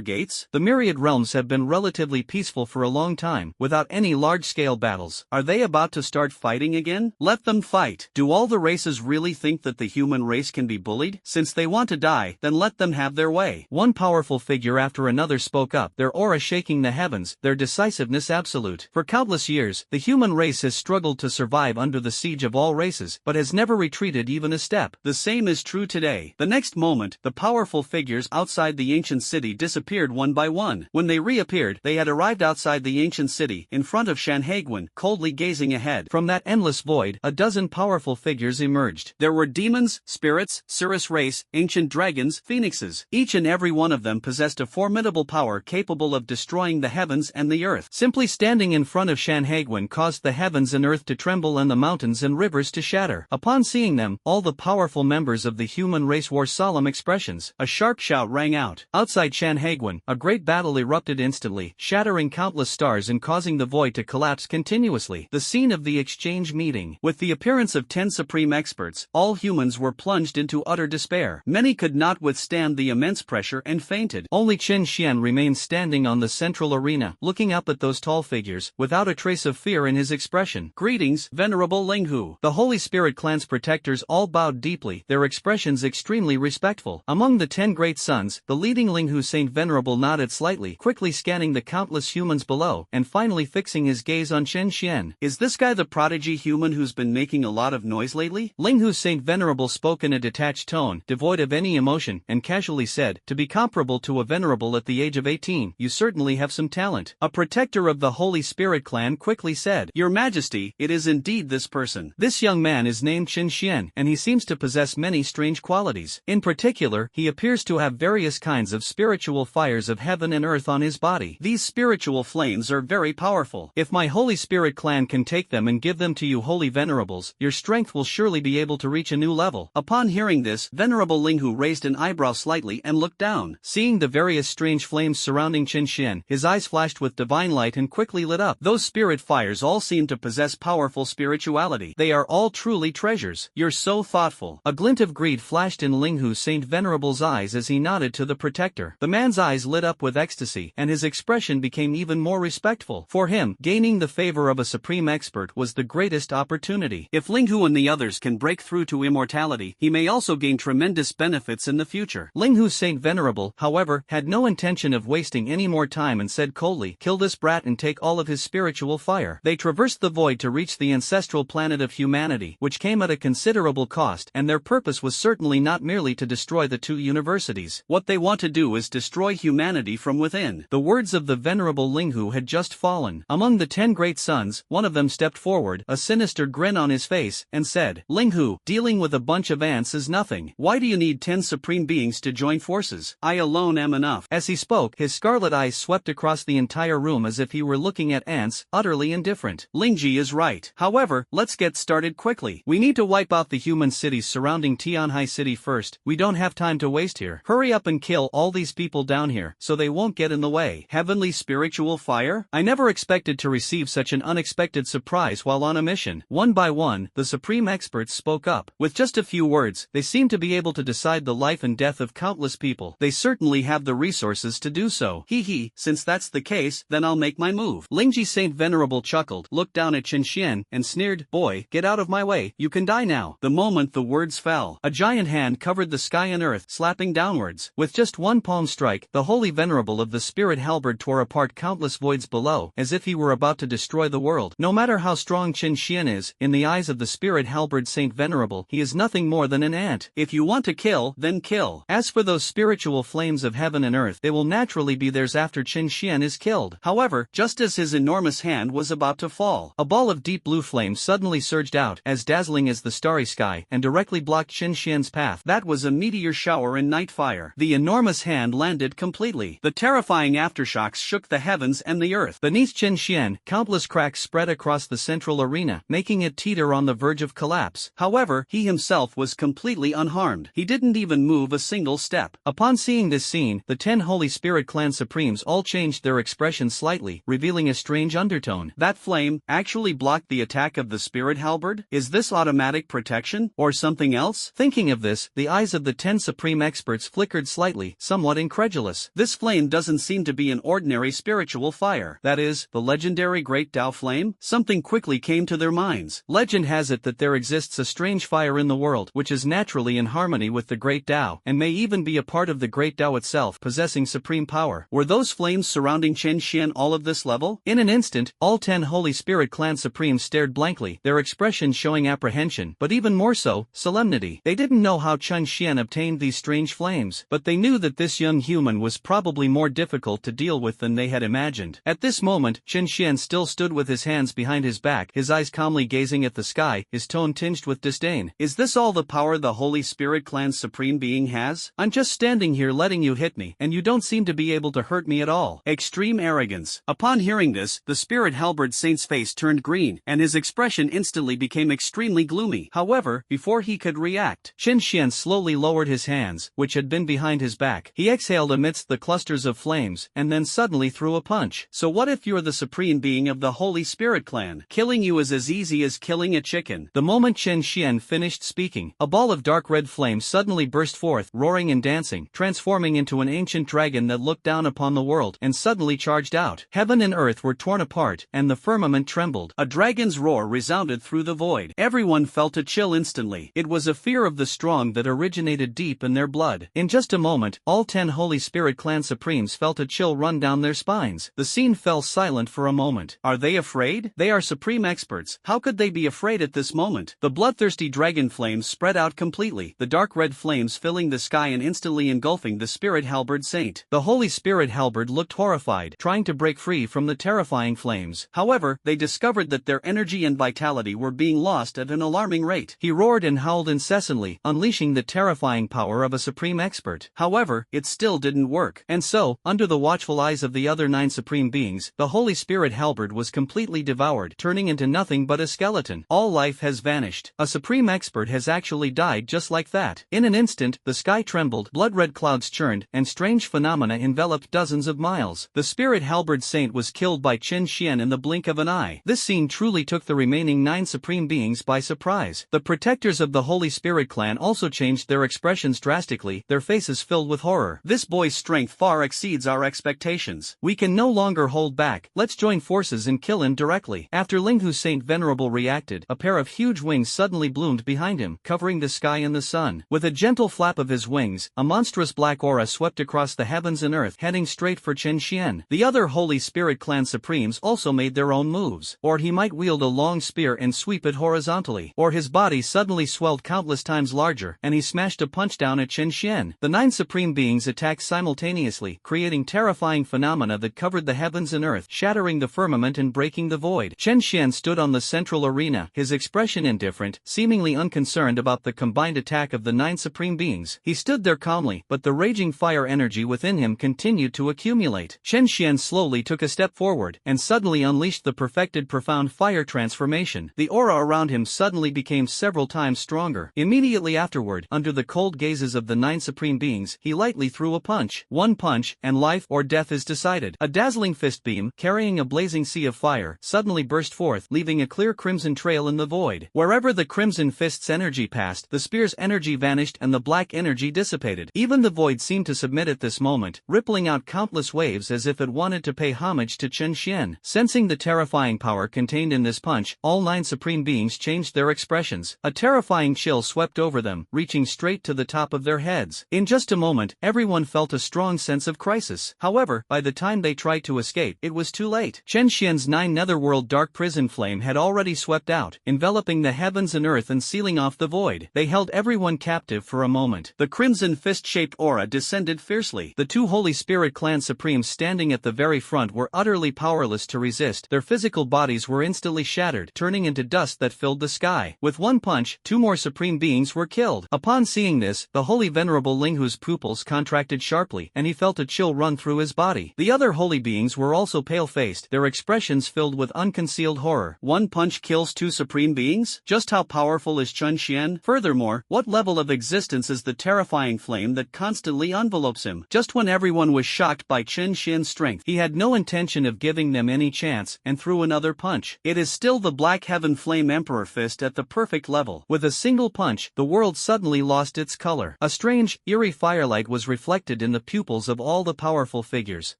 gates? The Myriad realms have been relatively peaceful for a long time, without any large-scale battles. Are they about to start fighting again? Let them fight. Do all the races really think that the human race can be bullied? Since they want to die, then let them have their way. One powerful figure after another spoke up, their aura shaking the heavens, their decisiveness absolute. For countless years, the human race has struggled to survive under the siege of all races, but has never retreated even a step. The same is true today. The next moment, the powerful figures outside the ancient city disappeared one by one. When they reappeared, they had arrived outside the ancient city, in front of Shanhaiguan, coldly gazing ahead. From that endless void, a dozen powerful figures emerged. There were demons, spirits, Cirrus race, ancient dragons, phoenixes. Each and every one of them possessed a formidable power capable of destroying the heavens and the earth. Simply standing in front of Shanhaiguan caused the heavens and earth to tremble and the mountains and rivers to shatter. Upon seeing them, all the powerful members of the human race wore solemn expressions. A sharp shout rang out. Outside Shanhaiguan, a great battle erupted instantly, shattering countless stars and causing the void to collapse continuously. The scene of the exchange meeting. With the appearance of 10 supreme experts, all humans were plunged into utter despair. Many could not withstand the immense pressure and fainted. Only Qin Xian remained standing on the central arena, looking up at those tall figures, without a trace of fear in his expression. Greetings, Venerable Linghu. The Holy Spirit clan's protectors all bowed deeply, their expressions extremely respectful. Among the 10 great suns, sons, the leading Linghu Saint Venerable nodded slightly, quickly scanning the countless humans below, and finally fixing his gaze on Chen Xian. Is this guy the prodigy human who's been making a lot of noise lately? Linghu Saint Venerable spoke in a detached tone, devoid of any emotion, and casually said, "To be comparable to a venerable at the age of 18, you certainly have some talent." A protector of the Holy Spirit clan quickly said, "Your Majesty, it is indeed this person." This young man is named Chen Xian, and he seems to possess many strange qualities. In particular, he appears to have various kinds of spiritual fires of heaven and earth on his body. These spiritual flames are very powerful. If my Holy Spirit clan can take them and give them to you holy venerables, your strength will surely be able to reach a new level. Upon hearing this, Venerable Linghu raised an eyebrow slightly and looked down. Seeing the various strange flames surrounding Chen Xian, his eyes flashed with divine light and quickly lit up. Those spirit fires all seem to possess powerful spirituality. They are all truly treasures. You're so thoughtful. A glint of greed flashed in Linghu Saint Venerable's eyes as he nodded to the protector. The man's eyes lit up with ecstasy, and his expression became even more respectful. For him, gaining the favor of a supreme expert was the greatest opportunity. If Linghu and the others can break through to immortality, he may also gain tremendous benefits in the future. Linghu Saint Venerable, however, had no intention of wasting any more time and said coldly, "Kill this brat and take all of his spiritual fire." They traversed the void to reach the ancestral planet of humanity, which came at a considerable cost, and their purpose was certainly not merely to destroy the two universities. What they want to do is destroy humanity from within. The words of the venerable Linghu had just fallen. Among the 10 great sons, one of them stepped forward, a sinister grin on his face, and said, "Linghu, dealing with a bunch of ants is nothing. Why do you need 10 supreme beings to join forces? I alone am enough." As he spoke, his scarlet eyes swept across the entire room as if he were looking at ants, utterly indifferent. Lingji is right. However, let's get started quickly. We need to wipe out the human cities surrounding Tianhai City first. We don't have time to waste here. Hurry up and kill all these people down here, so they won't get in the way. Heavenly spiritual fire? I never expected to receive such an unexpected surprise while on a mission. One by one, the supreme experts spoke up. With just a few words, they seemed to be able to decide the life and death of countless people. They certainly have the resources to do so. Hee, since that's the case, then I'll make my move. Lingji Saint Venerable chuckled, looked down at Chen Xian, and sneered, "Boy, get out of my way, you can die now." The moment the words fell, a giant hand covered the sky and earth, slapping downwards. With just one palm strike, the holy venerable of the spirit halberd tore apart countless voids below, as if he were about to destroy the world. No matter how strong Chen Xian is, in the eyes of the spirit halberd Saint Venerable, he is nothing more than an ant. If you want to kill, then kill. As for those spiritual flames of heaven and earth, they will naturally be theirs after Chen Xian is killed. However, just as his enormous hand was about to fall, a ball of deep blue flame suddenly surged out, as dazzling as the starry sky, and directly blocked Chen Xian's path. That was a meteor shower in night fire. The enormous hand landed completely. The terrifying aftershocks shook the heavens and the earth. Beneath Chen Xian, countless cracks spread across the central arena, making it teeter on the verge of collapse. However, he himself was completely unharmed. He didn't even move a single step. Upon seeing this scene, the 10 Holy Spirit clan supremes all changed their expression slightly, revealing a strange undertone. That flame actually blocked the attack of the spirit halberd? Is this automatic protection, or something else? Thinking of this, the eyes of the 10 supreme experts flickered slightly, somewhat incredulous. This flame doesn't seem to be an ordinary spiritual fire. That is, the legendary Great Tao flame? Something quickly came to their minds. Legend has it that there exists a strange fire in the world, which is naturally in harmony with the Great Tao, and may even be a part of the Great Tao itself, possessing supreme power. Were those flames surrounding Chen Xian all of this level? In an instant, all 10 Holy Spirit clan supremes stared blankly, their expressions showing apprehension, but even more so, solemnity. They didn't know how Chen Xian obtained these strange flames, but they knew that this young human was probably more difficult to deal with than they had imagined. At this moment, Chen Xian still stood with his hands behind his back, his eyes calmly gazing at the sky, his tone tinged with disdain. Is this all the power the Holy Spirit clan's supreme being has? I'm just standing here letting you hit me, and you don't seem to be able to hurt me at all. Extreme arrogance. Upon hearing this, the spirit halberd saint's face turned green, and his expression instantly became extremely gloomy. However, before he could react, Chen Xian slowly lowered his hands, which had been behind his back. He exhaled amidst the clusters of flames, and then suddenly threw a punch. So what if you're the supreme being of the Holy Spirit clan? Killing you is as easy as killing a chicken. The moment Chen Xian finished speaking, a ball of dark red flame suddenly burst forth, roaring and dancing, transforming into an ancient dragon that looked down upon the world, and suddenly charged out. Heaven and earth were torn apart, and the firmament trembled. A dragon's roar resounded through the void. Everyone felt a chill instantly. It was a fear of the strong that originated deep in their blood. In just just a moment, all 10 Holy Spirit Clan Supremes felt a chill run down their spines. The scene fell silent for a moment. Are they afraid? They are supreme experts. How could they be afraid at this moment? The bloodthirsty dragon flames spread out completely, the dark red flames filling the sky and instantly engulfing the Spirit Halberd Saint. The Holy Spirit Halberd looked horrified, trying to break free from the terrifying flames. However, they discovered that their energy and vitality were being lost at an alarming rate. He roared and howled incessantly, unleashing the terrifying power of a supreme expert. However, it still didn't work. And so, under the watchful eyes of the other 9 supreme beings, the Holy Spirit Halberd was completely devoured, turning into nothing but a skeleton. All life has vanished. A supreme expert has actually died just like that. In an instant, the sky trembled, blood-red clouds churned, and strange phenomena enveloped dozens of miles. The Spirit Halberd Saint was killed by Chen Xian in the blink of an eye. This scene truly took the remaining 9 supreme beings by surprise. The protectors of the Holy Spirit clan also changed their expressions drastically, their faces filled with horror. This boy's strength far exceeds our expectations. We can no longer hold back. Let's join forces and kill him directly. After Linghu Saint Venerable reacted, a pair of huge wings suddenly bloomed behind him, covering the sky and the sun. With a gentle flap of his wings, a monstrous black aura swept across the heavens and earth, heading straight for Chen Xian. The other Holy Spirit Clan Supremes also made their own moves. Or he might wield a long spear and sweep it horizontally. Or his body suddenly swelled countless times larger, and he smashed a punch down at Chen Xian. The 9 supreme beings attacked simultaneously, creating terrifying phenomena that covered the heavens and earth, shattering the firmament and breaking the void. Chen Xian stood on the central arena, his expression indifferent, seemingly unconcerned about the combined attack of the 9 supreme beings. He stood there calmly, but the raging fire energy within him continued to accumulate. Chen Xian slowly took a step forward, and suddenly unleashed the perfected profound fire transformation. The aura around him suddenly became several times stronger. Immediately afterward, under the cold gazes of the 9 supreme beings, he lightly threw a punch. One punch, and life or death is decided. A dazzling fist beam, carrying a blazing sea of fire, suddenly burst forth, leaving a clear crimson trail in the void. Wherever the crimson fist's energy passed, the spear's energy vanished and the black energy dissipated. Even the void seemed to submit at this moment, rippling out countless waves as if it wanted to pay homage to Chen Xian. Sensing the terrifying power contained in this punch, all 9 supreme beings changed their expressions. A terrifying chill swept over them, reaching straight to the top of their heads. In just a moment, everyone felt a strong sense of crisis. However, by the time they tried to escape, it was too late. Chen Xian's 9 netherworld dark prison flame had already swept out, enveloping the heavens and earth and sealing off the void. They held everyone captive for a moment. The crimson fist-shaped aura descended fiercely. The 2 Holy Spirit Clan Supremes standing at the very front were utterly powerless to resist. Their physical bodies were instantly shattered, turning into dust that filled the sky. With one punch, 2 more supreme beings were killed. Upon seeing this, the Holy Venerable Linghu's pupils contracted sharply, and he felt a chill run through his body. The other holy beings were also pale-faced, their expressions filled with unconcealed horror. One punch kills 2 supreme beings? Just how powerful is Chen Xian? Furthermore, what level of existence is the terrifying flame that constantly envelopes him? Just when everyone was shocked by Chen Xian's strength, he had no intention of giving them any chance, and threw another punch. It is still the Black Heaven Flame Emperor fist at the perfect level. With a single punch, the world suddenly lost its color. A strange, eerie firelight was reflected in the pupils of all the powerful figures.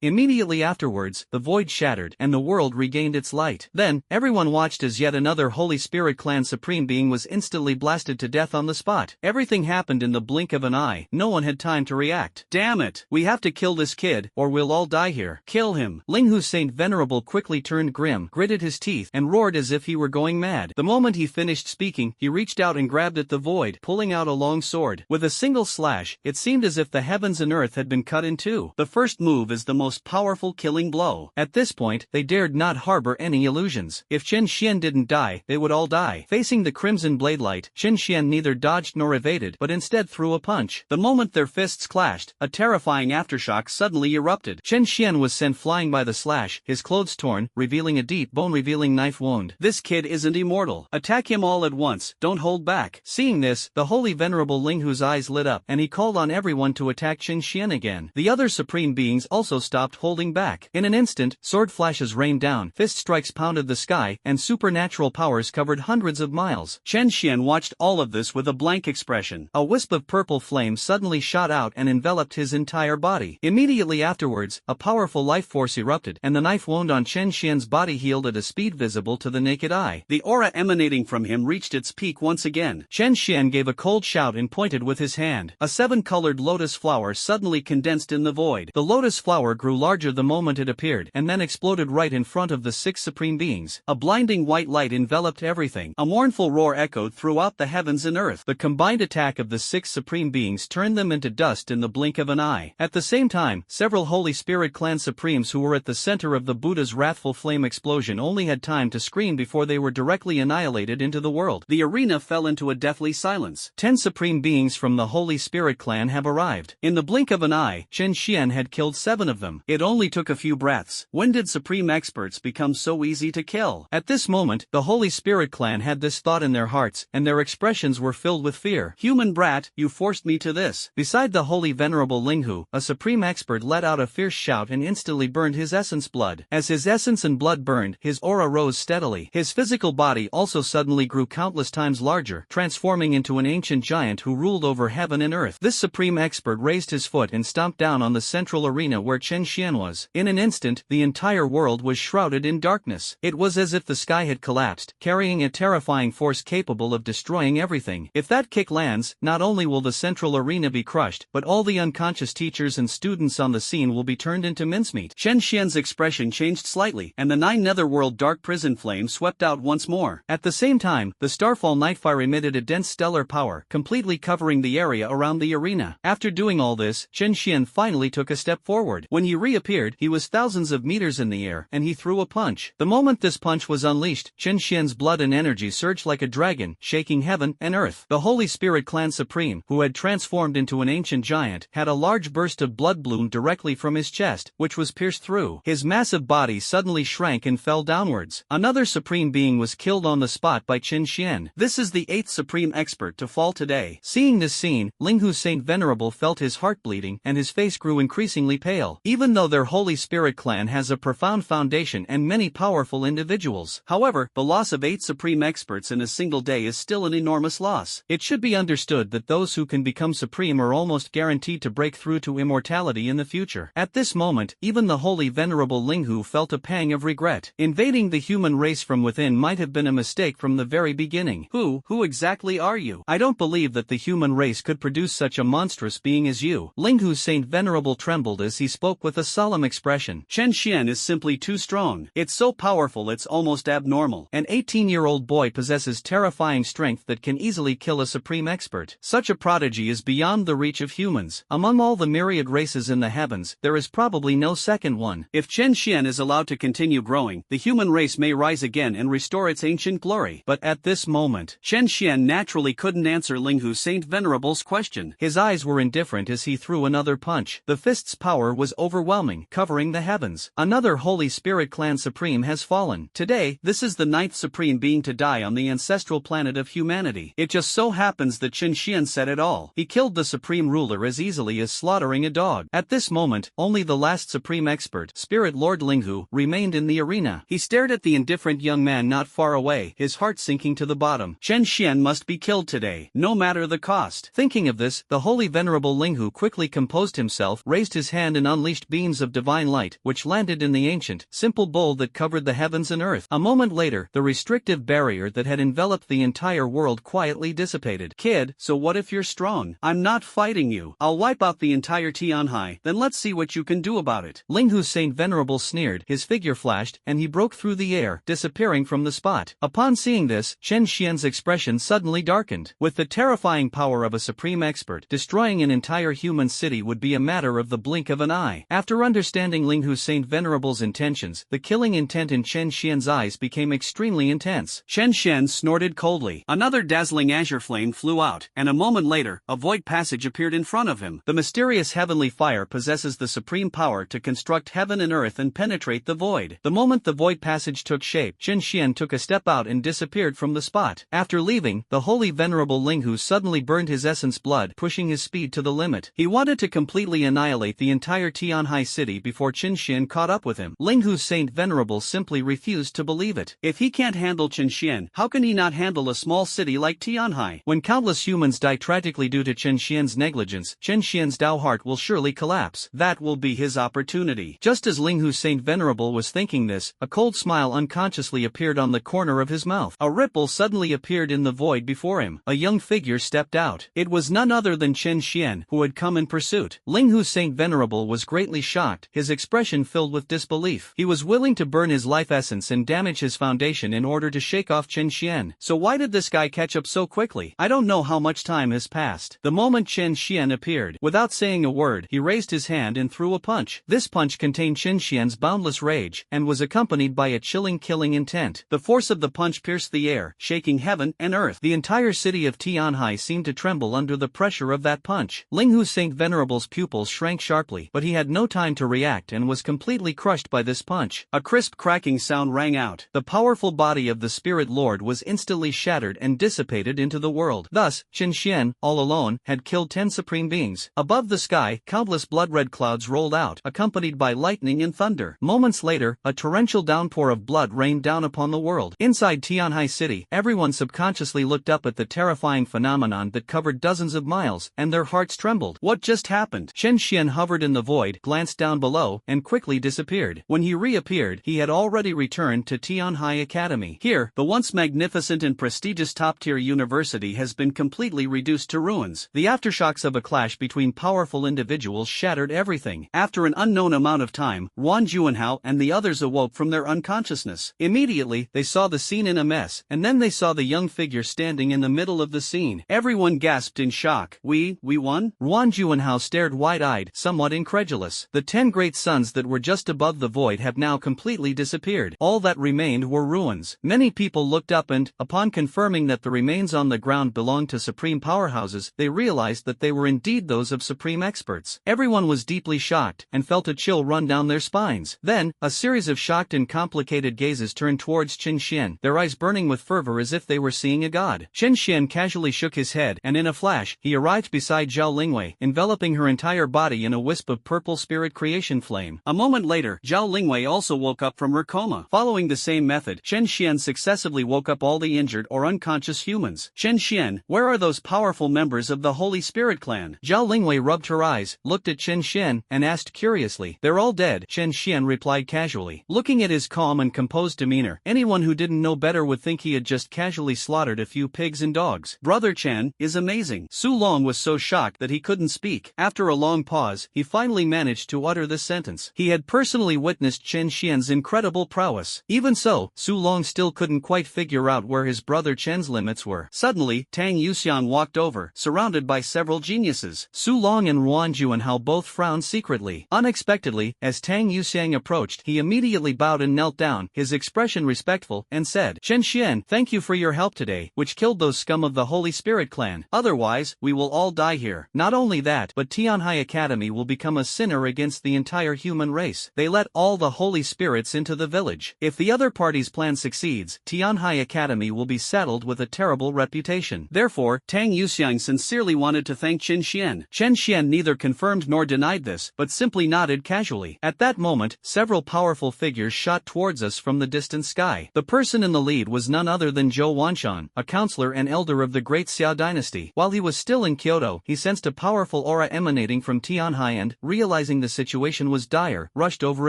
Immediately afterwards, the void shattered, and the world regained its light. Then, everyone watched as yet another Holy Spirit Clan Supreme Being was instantly blasted to death on the spot. Everything happened in the blink of an eye. No one had time to react. Damn it! We have to kill this kid, or we'll all die here. Kill him! Linghu Saint Venerable quickly turned grim, gritted his teeth, and roared as if he were going mad. The moment he finished speaking, he reached out and grabbed at the void, pulling out a long sword. With a single slash, it seemed as if the heavens and earth had been cut in two. The first move is the most powerful killing blow. At this point, they dared not harbor any illusions. If Chen Xian didn't die, they would all die. Facing the crimson blade light, Chen Xian neither dodged nor evaded, but instead threw a punch. The moment their fists clashed, a terrifying aftershock suddenly erupted. Chen Xian was sent flying by the slash, his clothes torn, revealing a deep bone-revealing knife wound. This kid isn't immortal. Attack him all at once, don't hold back. Seeing this, the Holy Venerable Linghu's eyes lit up, and he called on everyone to attack Chen Xian again. The other supreme beings also stopped holding back. In an instant, sword flashes rained down, fist strikes pounded the sky, and supernatural powers covered hundreds of miles. Chen Xian watched all of this with a blank expression. A wisp of purple flame suddenly shot out and enveloped his entire body. Immediately afterwards, a powerful life force erupted, and the knife wound on Chen Xian's body healed at a speed visible to the naked eye. The aura emanating from him reached its peak once again. Chen Xian gave a cold shout and pointed with his hand. A 7 multicolored lotus flower suddenly condensed in the void. The lotus flower grew larger the moment it appeared and then exploded right in front of the 6 supreme beings. A blinding white light enveloped everything. A mournful roar echoed throughout the heavens and earth. The combined attack of the 6 supreme beings turned them into dust in the blink of an eye. At the same time, several Holy Spirit clan supremes who were at the center of the Buddha's wrathful flame explosion only had time to scream before they were directly annihilated into the world. The arena fell into a deathly silence. 10 supreme beings from the Holy Spirit clan have arrived. In the blink of an eye, Chen Xian had killed 7 of them. It only took a few breaths. When did supreme experts become so easy to kill? At this moment, the Holy Spirit clan had this thought in their hearts, and their expressions were filled with fear. Human brat, you forced me to this. Beside the holy venerable Linghu, a supreme expert let out a fierce shout and instantly burned his essence blood. As his essence and blood burned, his aura rose steadily. His physical body also suddenly grew countless times larger, transforming into an ancient giant who ruled over heaven and earth. This supreme expert raised his foot and stomped down on the central arena where Chen Xian was. In an instant, the entire world was shrouded in darkness. It was as if the sky had collapsed, carrying a terrifying force capable of destroying everything. If that kick lands, not only will the central arena be crushed, but all the unconscious teachers and students on the scene will be turned into mincemeat. Chen Xian's expression changed slightly, and the 9 netherworld dark prison flames swept out once more. At the same time, the Starfall Nightfire emitted a dense stellar power, completely covering the area around the arena. After doing all this, Chen Xian finally took a step forward. When he reappeared, he was thousands of meters in the air, and he threw a punch. The moment this punch was unleashed, Chen Xian's blood and energy surged like a dragon, shaking heaven and earth. The Holy Spirit Clan Supreme, who had transformed into an ancient giant, had a large burst of blood bloom directly from his chest, which was pierced through. His massive body suddenly shrank and fell downwards. Another supreme being was killed on the spot by Chen Xian. This is the 8th supreme expert to fall today. Seeing this scene, Linghu Saint Venerable felt his heart bleeding and his face grew increasingly pale. Even though their Holy Spirit clan has a profound foundation and many powerful individuals, however, the loss of 8 supreme experts in a single day is still an enormous loss. It should be understood that those who can become supreme are almost guaranteed to break through to immortality in the future. At this moment, even the Holy Venerable Linghu felt a pang of regret. Invading the human race from within might have been a mistake from the very beginning. Who exactly are you? I don't believe that the human race could produce such a monstrous being as you. Linghu Saint Venerable trembled as he spoke with a solemn expression. Chen Xian is simply too strong. It's so powerful it's almost abnormal. An 18-year-old boy possesses terrifying strength that can easily kill a supreme expert. Such a prodigy is beyond the reach of humans. Among all the myriad races in the heavens, there is probably no second one. If Chen Xian is allowed to continue growing, the human race may rise again and restore its ancient glory. But at this moment, Chen Xian naturally couldn't answer Linghu Saint Venerable's question. His eyes were indifferent as he threw another punch. The fist's power was overwhelming, covering the heavens. Another Holy Spirit Clan Supreme has fallen. Today, this is the 9th supreme being to die on the ancestral planet of humanity. It just so happens that Chen Xian said it all. He killed the supreme ruler as easily as slaughtering a dog. At this moment, only the last supreme expert, Spirit Lord Linghu, remained in the arena. He stared at the indifferent young man not far away, his heart sinking to the bottom. Chen Xian must be killed today, no matter the cost. Thinking of this, the Holy Venerable Linghu quickly composed himself, raised his hand and unleashed beams of divine light, which landed in the ancient, simple bowl that covered the heavens and earth. A moment later, the restrictive barrier that had enveloped the entire world quietly dissipated. Kid, so what if you're strong? I'm not fighting you. I'll wipe out the entire Tianhai, then let's see what you can do about it. Linghu Saint Venerable sneered, his figure flashed, and he broke through the air, disappearing from the spot. Upon seeing this, Chen Xian's expression suddenly darkened. With the terrifying power of a supreme expert, destroying an entire human city would be a matter of the blink of an eye. After understanding Linghu Saint Venerable's intentions, the killing intent in Chen Xian's eyes became extremely intense. Chen Xian snorted coldly. Another dazzling azure flame flew out, and a moment later, a void passage appeared in front of him. The mysterious heavenly fire possesses the supreme power to construct heaven and earth and penetrate the void. The moment the void passage took shape, Chen Xian took a step out and disappeared from the spot. After leaving, the Holy Venerable Linghu suddenly burned his essence blood, pushing his speed to the limit. He wanted to completely annihilate the entire Tianhai city before Chen Xian caught up with him. Linghu Saint Venerable simply refused to believe it. If he can't handle Chen Xian, how can he not handle a small city like Tianhai? When countless humans die tragically due to Chen Xian's negligence, Chen Xian's Dao heart will surely collapse. That will be his opportunity. Just as Linghu Saint Venerable was thinking this, a cold smile unconsciously appeared on the corner of his mouth. A ripple suddenly appeared in the void before him. A young figure stepped out. It was none other than Chen Xian, who had come in pursuit. Ling Hu's Saint Venerable was greatly shocked, his expression filled with disbelief. He was willing to burn his life essence and damage his foundation in order to shake off Chen Xian. So why did this guy catch up so quickly? I don't know how much time has passed. The moment Chen Xian appeared, without saying a word, he raised his hand and threw a punch. This punch contained Chen Xian's boundless rage, and was accompanied by a chilling killing intent. The force of the punch pierced the air, shaking heaven and earth. The entire city of Tianhai seemed to tremble under the pressure of that punch. Ling Hu's Saint Venerable's pupils shrank sharply, but he had no time to react and was completely crushed by this punch. A crisp cracking sound rang out. The powerful body of the Spirit Lord was instantly shattered and dissipated into the world. Thus, Chen Xian, all alone, had killed 10 supreme beings. Above the sky, countless blood-red clouds rolled out, accompanied by lightning and thunder. Moments later, a torrential downpour of blood rained down upon the world. Inside Tianhai City, everyone subconsciously looked up at the terrifying phenomenon that covered dozens of miles, and their hearts trembled. What just happened? Chen Xian hovered in the void, glanced down below, and quickly disappeared. When he reappeared, he had already returned to Tianhai Academy. Here, the once magnificent and prestigious top-tier university has been completely reduced to ruins. The aftershocks of a clash between powerful individuals shattered everything. After an unknown amount of time, Wan Juanhao and the others awoke from their unconsciousness. Immediately, they saw the scene in a mess, and then they saw the young figure standing in the middle of the scene. Everyone gasped in shock. We won? Wan Juanhao stared wide-eyed, somewhat incredulous. The 10 great suns that were just above the void have now completely disappeared. All that remained were ruins. Many people looked up and, upon confirming that the remains on the ground belonged to supreme powerhouses, they realized that they were indeed those of supreme experts. Everyone was deeply shocked, and felt a chill run down their spines. Then, a series of shocked and complicated gazes turned towards Chen Xian, their eyes burning with fervor as if they were seeing a god. Chen Xian casually shook his head, and in a flash, he arrived beside Zhao Lingwei, enveloping her entire body in a wisp of purple spirit creation flame. A moment later, Zhao Lingwei also woke up from her coma. Following the same method, Chen Xian successively woke up all the injured or unconscious humans. Chen Xian, where are those powerful members of the Holy Spirit clan? Zhao Lingwei rubbed her eyes, looked at Chen Xian, and asked curiously. They're all dead, Chen Xian replied casually. Looking at his calm and composed demeanor, anyone who didn't know better would think he had just casually slaughtered a few pigs and dogs. Brother Chen is amazing. Su Long was so shocked that he couldn't speak. After a long pause, he finally managed to utter this sentence. He had personally witnessed Chen Xian's incredible prowess. Even so, Su Long still couldn't quite figure out where his brother Chen's limits were. Suddenly, Tang Yuxiang walked over, surrounded by several geniuses. Su Long and Ruan Juanhao both frowned secretly. Unexpectedly, as Tang Yuxiang approached, he immediately bowed and knelt down, his expression respectful, and said, Chen Xian, thank you for your help today, which killed those scum of the Holy Spirit clan. Otherwise, we will all die here. Not only that, but Tianhai Academy will become a sinner against the entire human race. They let all the Holy Spirits into the village. If the other party's plan succeeds, Tianhai Academy will be saddled with a terrible reputation. Therefore, Tang Yuxiang sincerely wanted to thank Chen Xian. Chen Xian neither confirmed nor denied this, but simply nodded casually. At that moment, several powerful figures shot towards us from the distant sky. The person in the lead was none other than Zhou Wanshan, a counselor and elder of the great Xiao dynasty. While he was still in Kyoto, he sensed a powerful aura emanating from Tianhai and, realizing the situation was dire, rushed over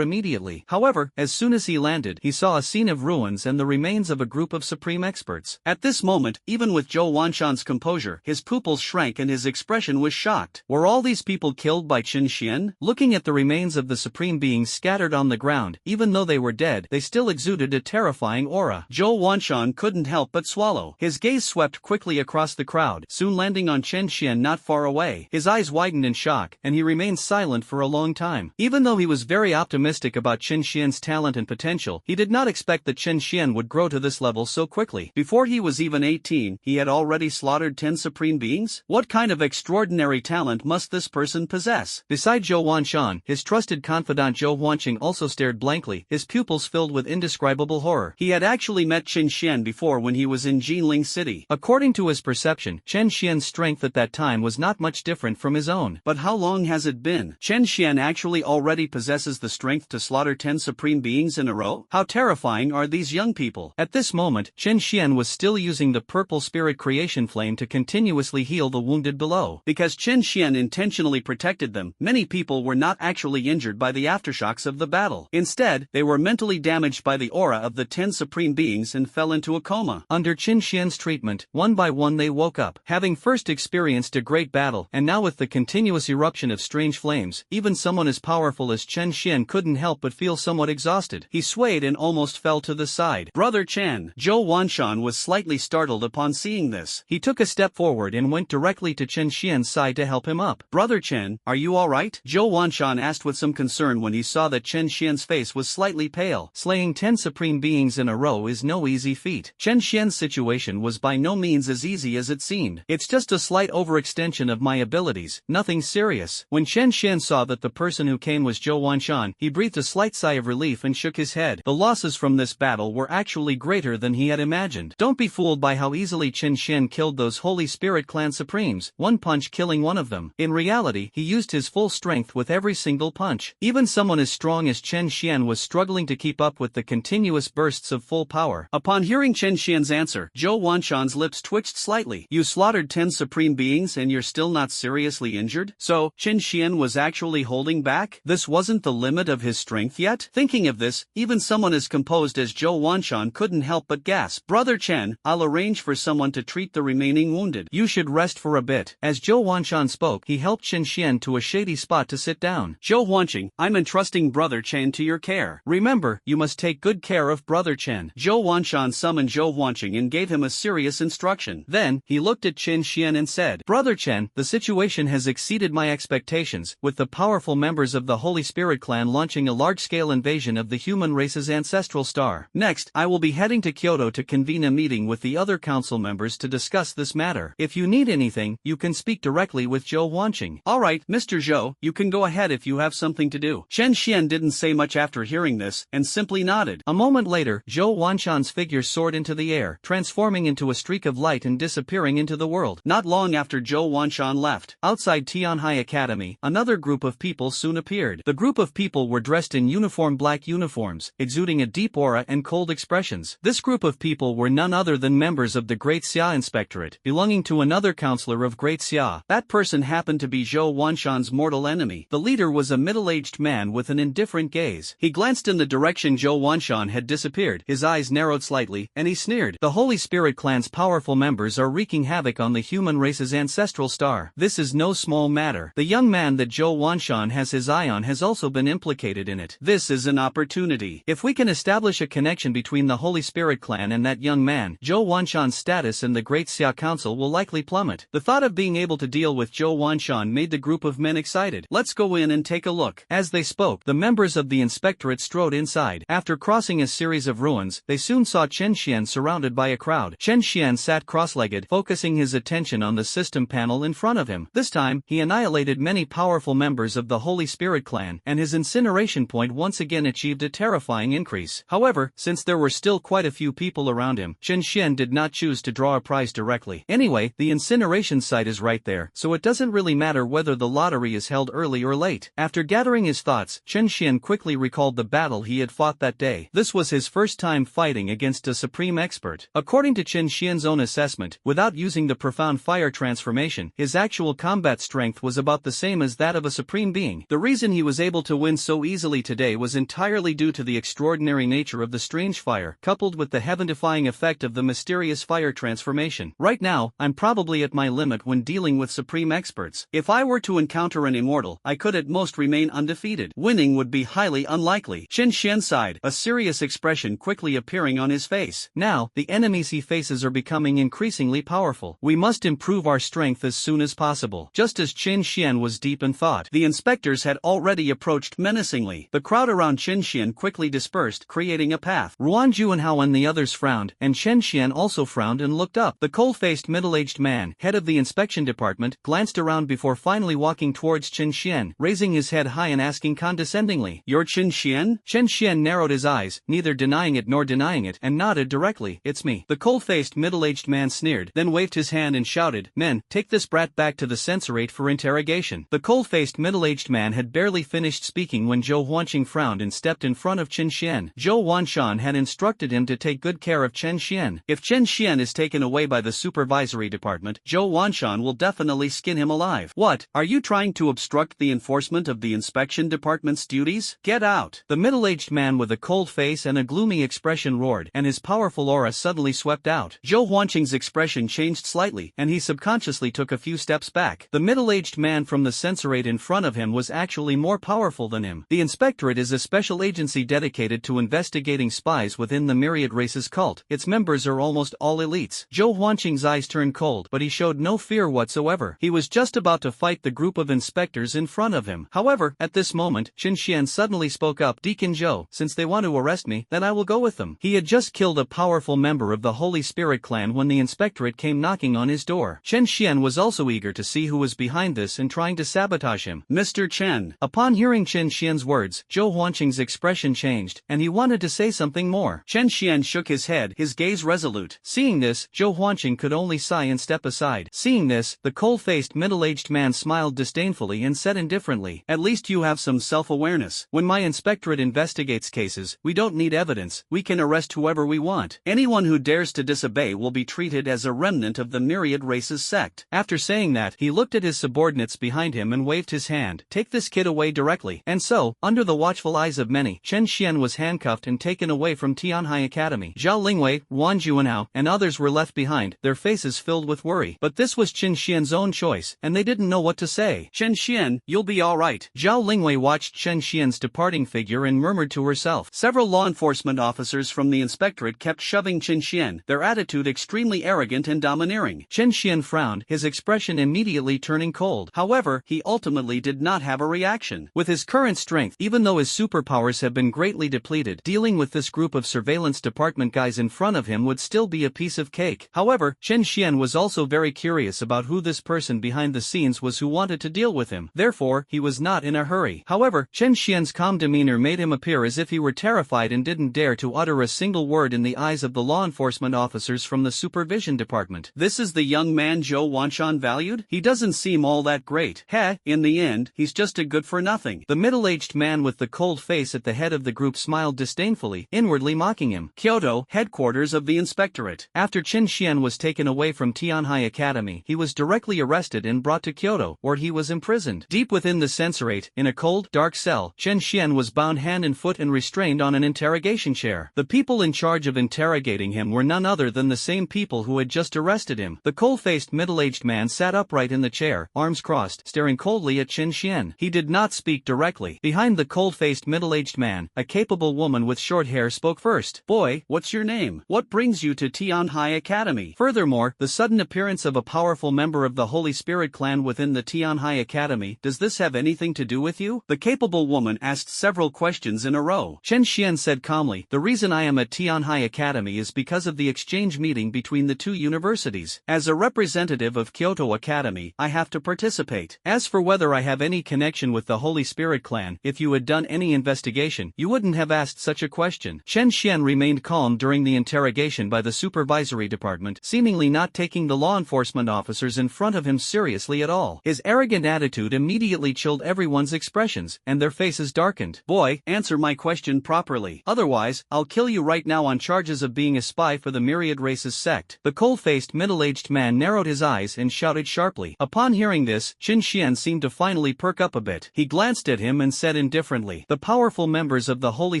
immediately. However, as soon as he landed, he saw a scene of ruins and the remains of a group of supreme experts. At this moment, even with Zhou Wanshan's composure, his pupils shrank and his expression was shocked. Were all these people killed by Chen Xian? Looking at the remains of the supreme beings scattered on the ground, even though they were dead, they still exuded a terrifying aura. Zhou Wanshan couldn't help but swallow. His gaze swept quickly across the crowd, soon landing on Chen Xian not far away. His eyes widened in shock, and he remained silent for a long time. Even though he was very optimistic about Chen Xian's talent and potential, he did not expect that Chen Xian would grow to this level so quickly. Before he was even 18, he had already slaughtered 10 supreme beings? What kind of extraordinary talent must this person possess? Beside Zhou Wanshan, his trusted confidant Zhou Huanqing also stared blankly, his pupils filled with indescribable horror. He had actually met Chen Xian before when he was in Jinling City. According to his perception, Chen Xian's strength at that time was not much different from his own. But how long has it been? Chen Xian actually already possesses the strength to slaughter 10 supreme beings in a row? How terrifying are these young people? At this moment, Chen Xian was still using the purple spirit creation flame to continuously heal the wounded below. Because Chen Xian intentionally protected them, many people were not actually injured by the aftershocks of the battle. Instead, they were mentally damaged by the aura of the 10 supreme beings and fell into a coma. Under Chen Xian's treatment, one by one they woke up. Having first experienced a a great battle, and now with the continuous eruption of strange flames, even someone as powerful as Chen Xian couldn't help but feel somewhat exhausted. He swayed and almost fell to the side. Brother Chen. Zhou Wanshan was slightly startled upon seeing this. He took a step forward and went directly to Chen Xian's side to help him up. Brother Chen, are you alright? Zhou Wanshan asked with some concern when he saw that Chen Xian's face was slightly pale. Slaying 10 supreme beings in a row is no easy feat. Chen Xian's situation was by no means as easy as it seemed. It's just a slight overextension of my abilities, nothing serious. When Chen Xian saw that the person who came was Zhou Wanshan, he breathed a slight sigh of relief and shook his head. The losses from this battle were actually greater than he had imagined. Don't be fooled by how easily Chen Xian killed those Holy Spirit Clan Supremes, one punch killing one of them. In reality, he used his full strength with every single punch. Even someone as strong as Chen Xian was struggling to keep up with the continuous bursts of full power. Upon hearing Chen Xian's answer, Zhou Wanshan's lips twitched slightly. You slaughtered 10 supreme beings and you're still not seriously injured? So, Chen Xian was actually holding back? This wasn't the limit of his strength yet? Thinking of this, even someone as composed as Zhou Wanshan couldn't help but gasp. Brother Chen, I'll arrange for someone to treat the remaining wounded. You should rest for a bit. As Zhou Wanshan spoke, he helped Chen Xian to a shady spot to sit down. Zhou Wanqing, I'm entrusting Brother Chen to your care. Remember, you must take good care of Brother Chen. Zhou Wanshan summoned Zhou Wanqing and gave him a serious instruction. Then, he looked at Chen Xian and said, Brother Chen, the situation has exceeded my expectations, with the powerful members of the Holy Spirit Clan launching a large-scale invasion of the human race's ancestral star. Next, I will be heading to Kyoto to convene a meeting with the other council members to discuss this matter. If you need anything, you can speak directly with Zhou Wanqing. Alright, Mr. Zhou, you can go ahead if you have something to do. Chen Xian didn't say much after hearing this, and simply nodded. A moment later, Zhou Wanshan's figure soared into the air, transforming into a streak of light and disappearing into the world. Not long after Zhou Wanshan left, outside Tianhai Academy, another group of people soon appeared. The group of people were dressed in uniform black uniforms, exuding a deep aura and cold expressions. This group of people were none other than members of the Great Xia Inspectorate, belonging to another counselor of Great Xia. That person happened to be Zhou Wanshan's mortal enemy. The leader was a middle-aged man with an indifferent gaze. He glanced in the direction Zhou Wanshan had disappeared, his eyes narrowed slightly, and he sneered. The Holy Spirit Clan's powerful members are wreaking havoc on the human race's ancestral star. This is no small matter. The young man that Zhou Wanshan has his eye on has also been implicated in it. This is an opportunity. If we can establish a connection between the Holy Spirit Clan and that young man, Zhou Wanshan's status in the Great Xia Council will likely plummet. The thought of being able to deal with Zhou Wanshan made the group of men excited. Let's go in and take a look. As they spoke, the members of the inspectorate strode inside. After crossing a series of ruins, they soon saw Chen Xian surrounded by a crowd. Chen Xian sat cross-legged, focusing his attention on the system panel in front of him. This time, he annihilated many powerful members of the Holy Spirit Clan, and his incineration point once again achieved a terrifying increase. However, since there were still quite a few people around him, Chen Xian did not choose to draw a prize directly. Anyway, the incineration site is right there, so it doesn't really matter whether the lottery is held early or late. After gathering his thoughts, Chen Xian quickly recalled the battle he had fought that day. This was his first time fighting against a supreme expert. According to Chen Xian's own assessment, without using the profound fire transformation, his actual combat strength was about the same as that of a supreme being. The reason he was able to win so easily today was entirely due to the extraordinary nature of the strange fire, coupled with the heaven-defying effect of the mysterious fire transformation. Right now, I'm probably at my limit when dealing with supreme experts. If I were to encounter an immortal, I could at most remain undefeated. Winning would be highly unlikely. Chen Xian sighed, a serious expression quickly appearing on his face. Now, the enemies he faces are becoming increasingly powerful. We must improve our strength as soon as possible. Just as Chen Xian was deep in thought, the inspectors had already approached menacingly. The crowd around Chen Xian quickly dispersed, creating a path. Ruan Juanhao and the others frowned, and Chen Xian also frowned and looked up. The cold-faced middle-aged man, head of the inspection department, glanced around before finally walking towards Chen Xian, raising his head high and asking condescendingly, "You're Chen Xian?" Chen Xian narrowed his eyes, neither denying it nor denying it, and nodded directly. "It's me." The cold-faced middle-aged man sneered, then waved his hand and shouted, "Men, take this brat back to the censorate for interrogation." The cold-faced middle-aged man had barely finished speaking when Zhou Wanqing frowned and stepped in front of Chen Xian. Zhou Wanshan had instructed him to take good care of Chen Xian. If Chen Xian is taken away by the supervisory department, Zhou Wanshan will definitely skin him alive. "What, are you trying to obstruct the enforcement of the inspection department's duties? Get out!" The middle-aged man with a cold face and a gloomy expression roared, and his powerful aura suddenly swept out. Zhou Wanqing's expression changed slightly, and he subconsciously took a few steps back. The middle-aged man from the censorate in front of him was actually more powerful than him. The Inspectorate is a special agency dedicated to investigating spies within the Myriad race's cult. Its members are almost all elites. Zhou Huanqing's eyes turned cold, but he showed no fear whatsoever. He was just about to fight the group of inspectors in front of him. However, at this moment, Chen Xian suddenly spoke up. Deacon Zhou, since they want to arrest me, then I will go with them. He had just killed a powerful member of the Holy Spirit clan when the Inspectorate came knocking on his door. Chen Xian was also eager to see who was behind this and trying to sabotage him. Mr. Chen. Upon hearing Chen Xian's words, Zhou Huanqing's expression changed, and he wanted to say something more. Chen Xian shook his head, his gaze resolute. Seeing this, Zhou Huanqing could only sigh and step aside. Seeing this, the cold-faced middle-aged man smiled disdainfully and said indifferently, "At least you have some self-awareness. When my inspectorate investigates cases, we don't need evidence. We can arrest whoever we want. Anyone who dares to disobey will be treated as a remnant of the Myriad race's sect." After saying that, he looked at his subordinates behind him and waved his hand. "Take this kid away directly." And so, under the watchful eyes of many, Chen Xian was handcuffed and taken away from Tianhai Academy. Zhao Lingwei, Wan Juanao, and others were left behind, their faces filled with worry. But this was Chen Xian's own choice, and they didn't know what to say. "Chen Xian, you'll be all right." Zhao Lingwei watched Chen Xian's departing figure and murmured to herself. Several law enforcement officers from the inspectorate kept shoving Chen Xian, their attitude extremely arrogant and domineering. Chen Xian frowned, his expression immediately turning cold. However, he ultimately did not have a reaction. With his current strength, even though his superpowers have been greatly depleted, dealing with this group of surveillance department guys in front of him would still be a piece of cake. However, Chen Xian was also very curious about who this person behind the scenes was who wanted to deal with him. Therefore, he was not in a hurry. However, Chen Xian's calm demeanor made him appear as if he were terrified and didn't dare to utter a single word in the eyes of the law enforcement officers from the supervision department. This is the young man Zhou Huanqing valued? He doesn't seem all that great. Heh, in the end, he's just a good-for-nothing. The middle-aged man with the cold face at the head of the group smiled disdainfully, inwardly mocking him. Kyoto, headquarters of the inspectorate. After Chen Xian was taken away from Tianhai Academy, he was directly arrested and brought to Kyoto, where he was imprisoned. Deep within the censorate, in a cold, dark cell, Chen Xian was bound hand and foot and restrained on an interrogation chair. The people in charge of interrogating him were none other than the same people who had just arrested him. The cold-faced middle-aged man sat upright in the chair, arms crossed, staring coldly at Chen Xian. He did not speak directly. Behind the cold-faced middle-aged man, a capable woman with short hair spoke first. "Boy, what's your name? What brings you to Tianhai Academy?" Furthermore, the sudden appearance of a powerful member of the Holy Spirit clan within the Tianhai Academy, does this have anything to do with you? The capable woman asked several questions in a row. Chen Xian said calmly, "The reason I am at Tianhai Academy is because of the exchange meeting between the two universities. As a representative of Kyoto Academy, I have to participate. As for whether I have any connection with the Holy Spirit clan, if you had done any investigation, you wouldn't have asked such a question." Chen Xian remained calm during the interrogation by the supervisory department, seemingly not taking the law enforcement officers in front of him seriously at all. His arrogant attitude immediately chilled everyone's expressions, and their faces darkened. "Boy, answer my question properly. Otherwise, I'll kill you right now on charges of being a spy for the Myriad race's sect." The cold-faced middle-aged man narrowed his eyes and shouted sharply. Upon hearing this, Chen Xian seemed to finally perk up a bit. He glanced at him and said indifferently, "The powerful members of the Holy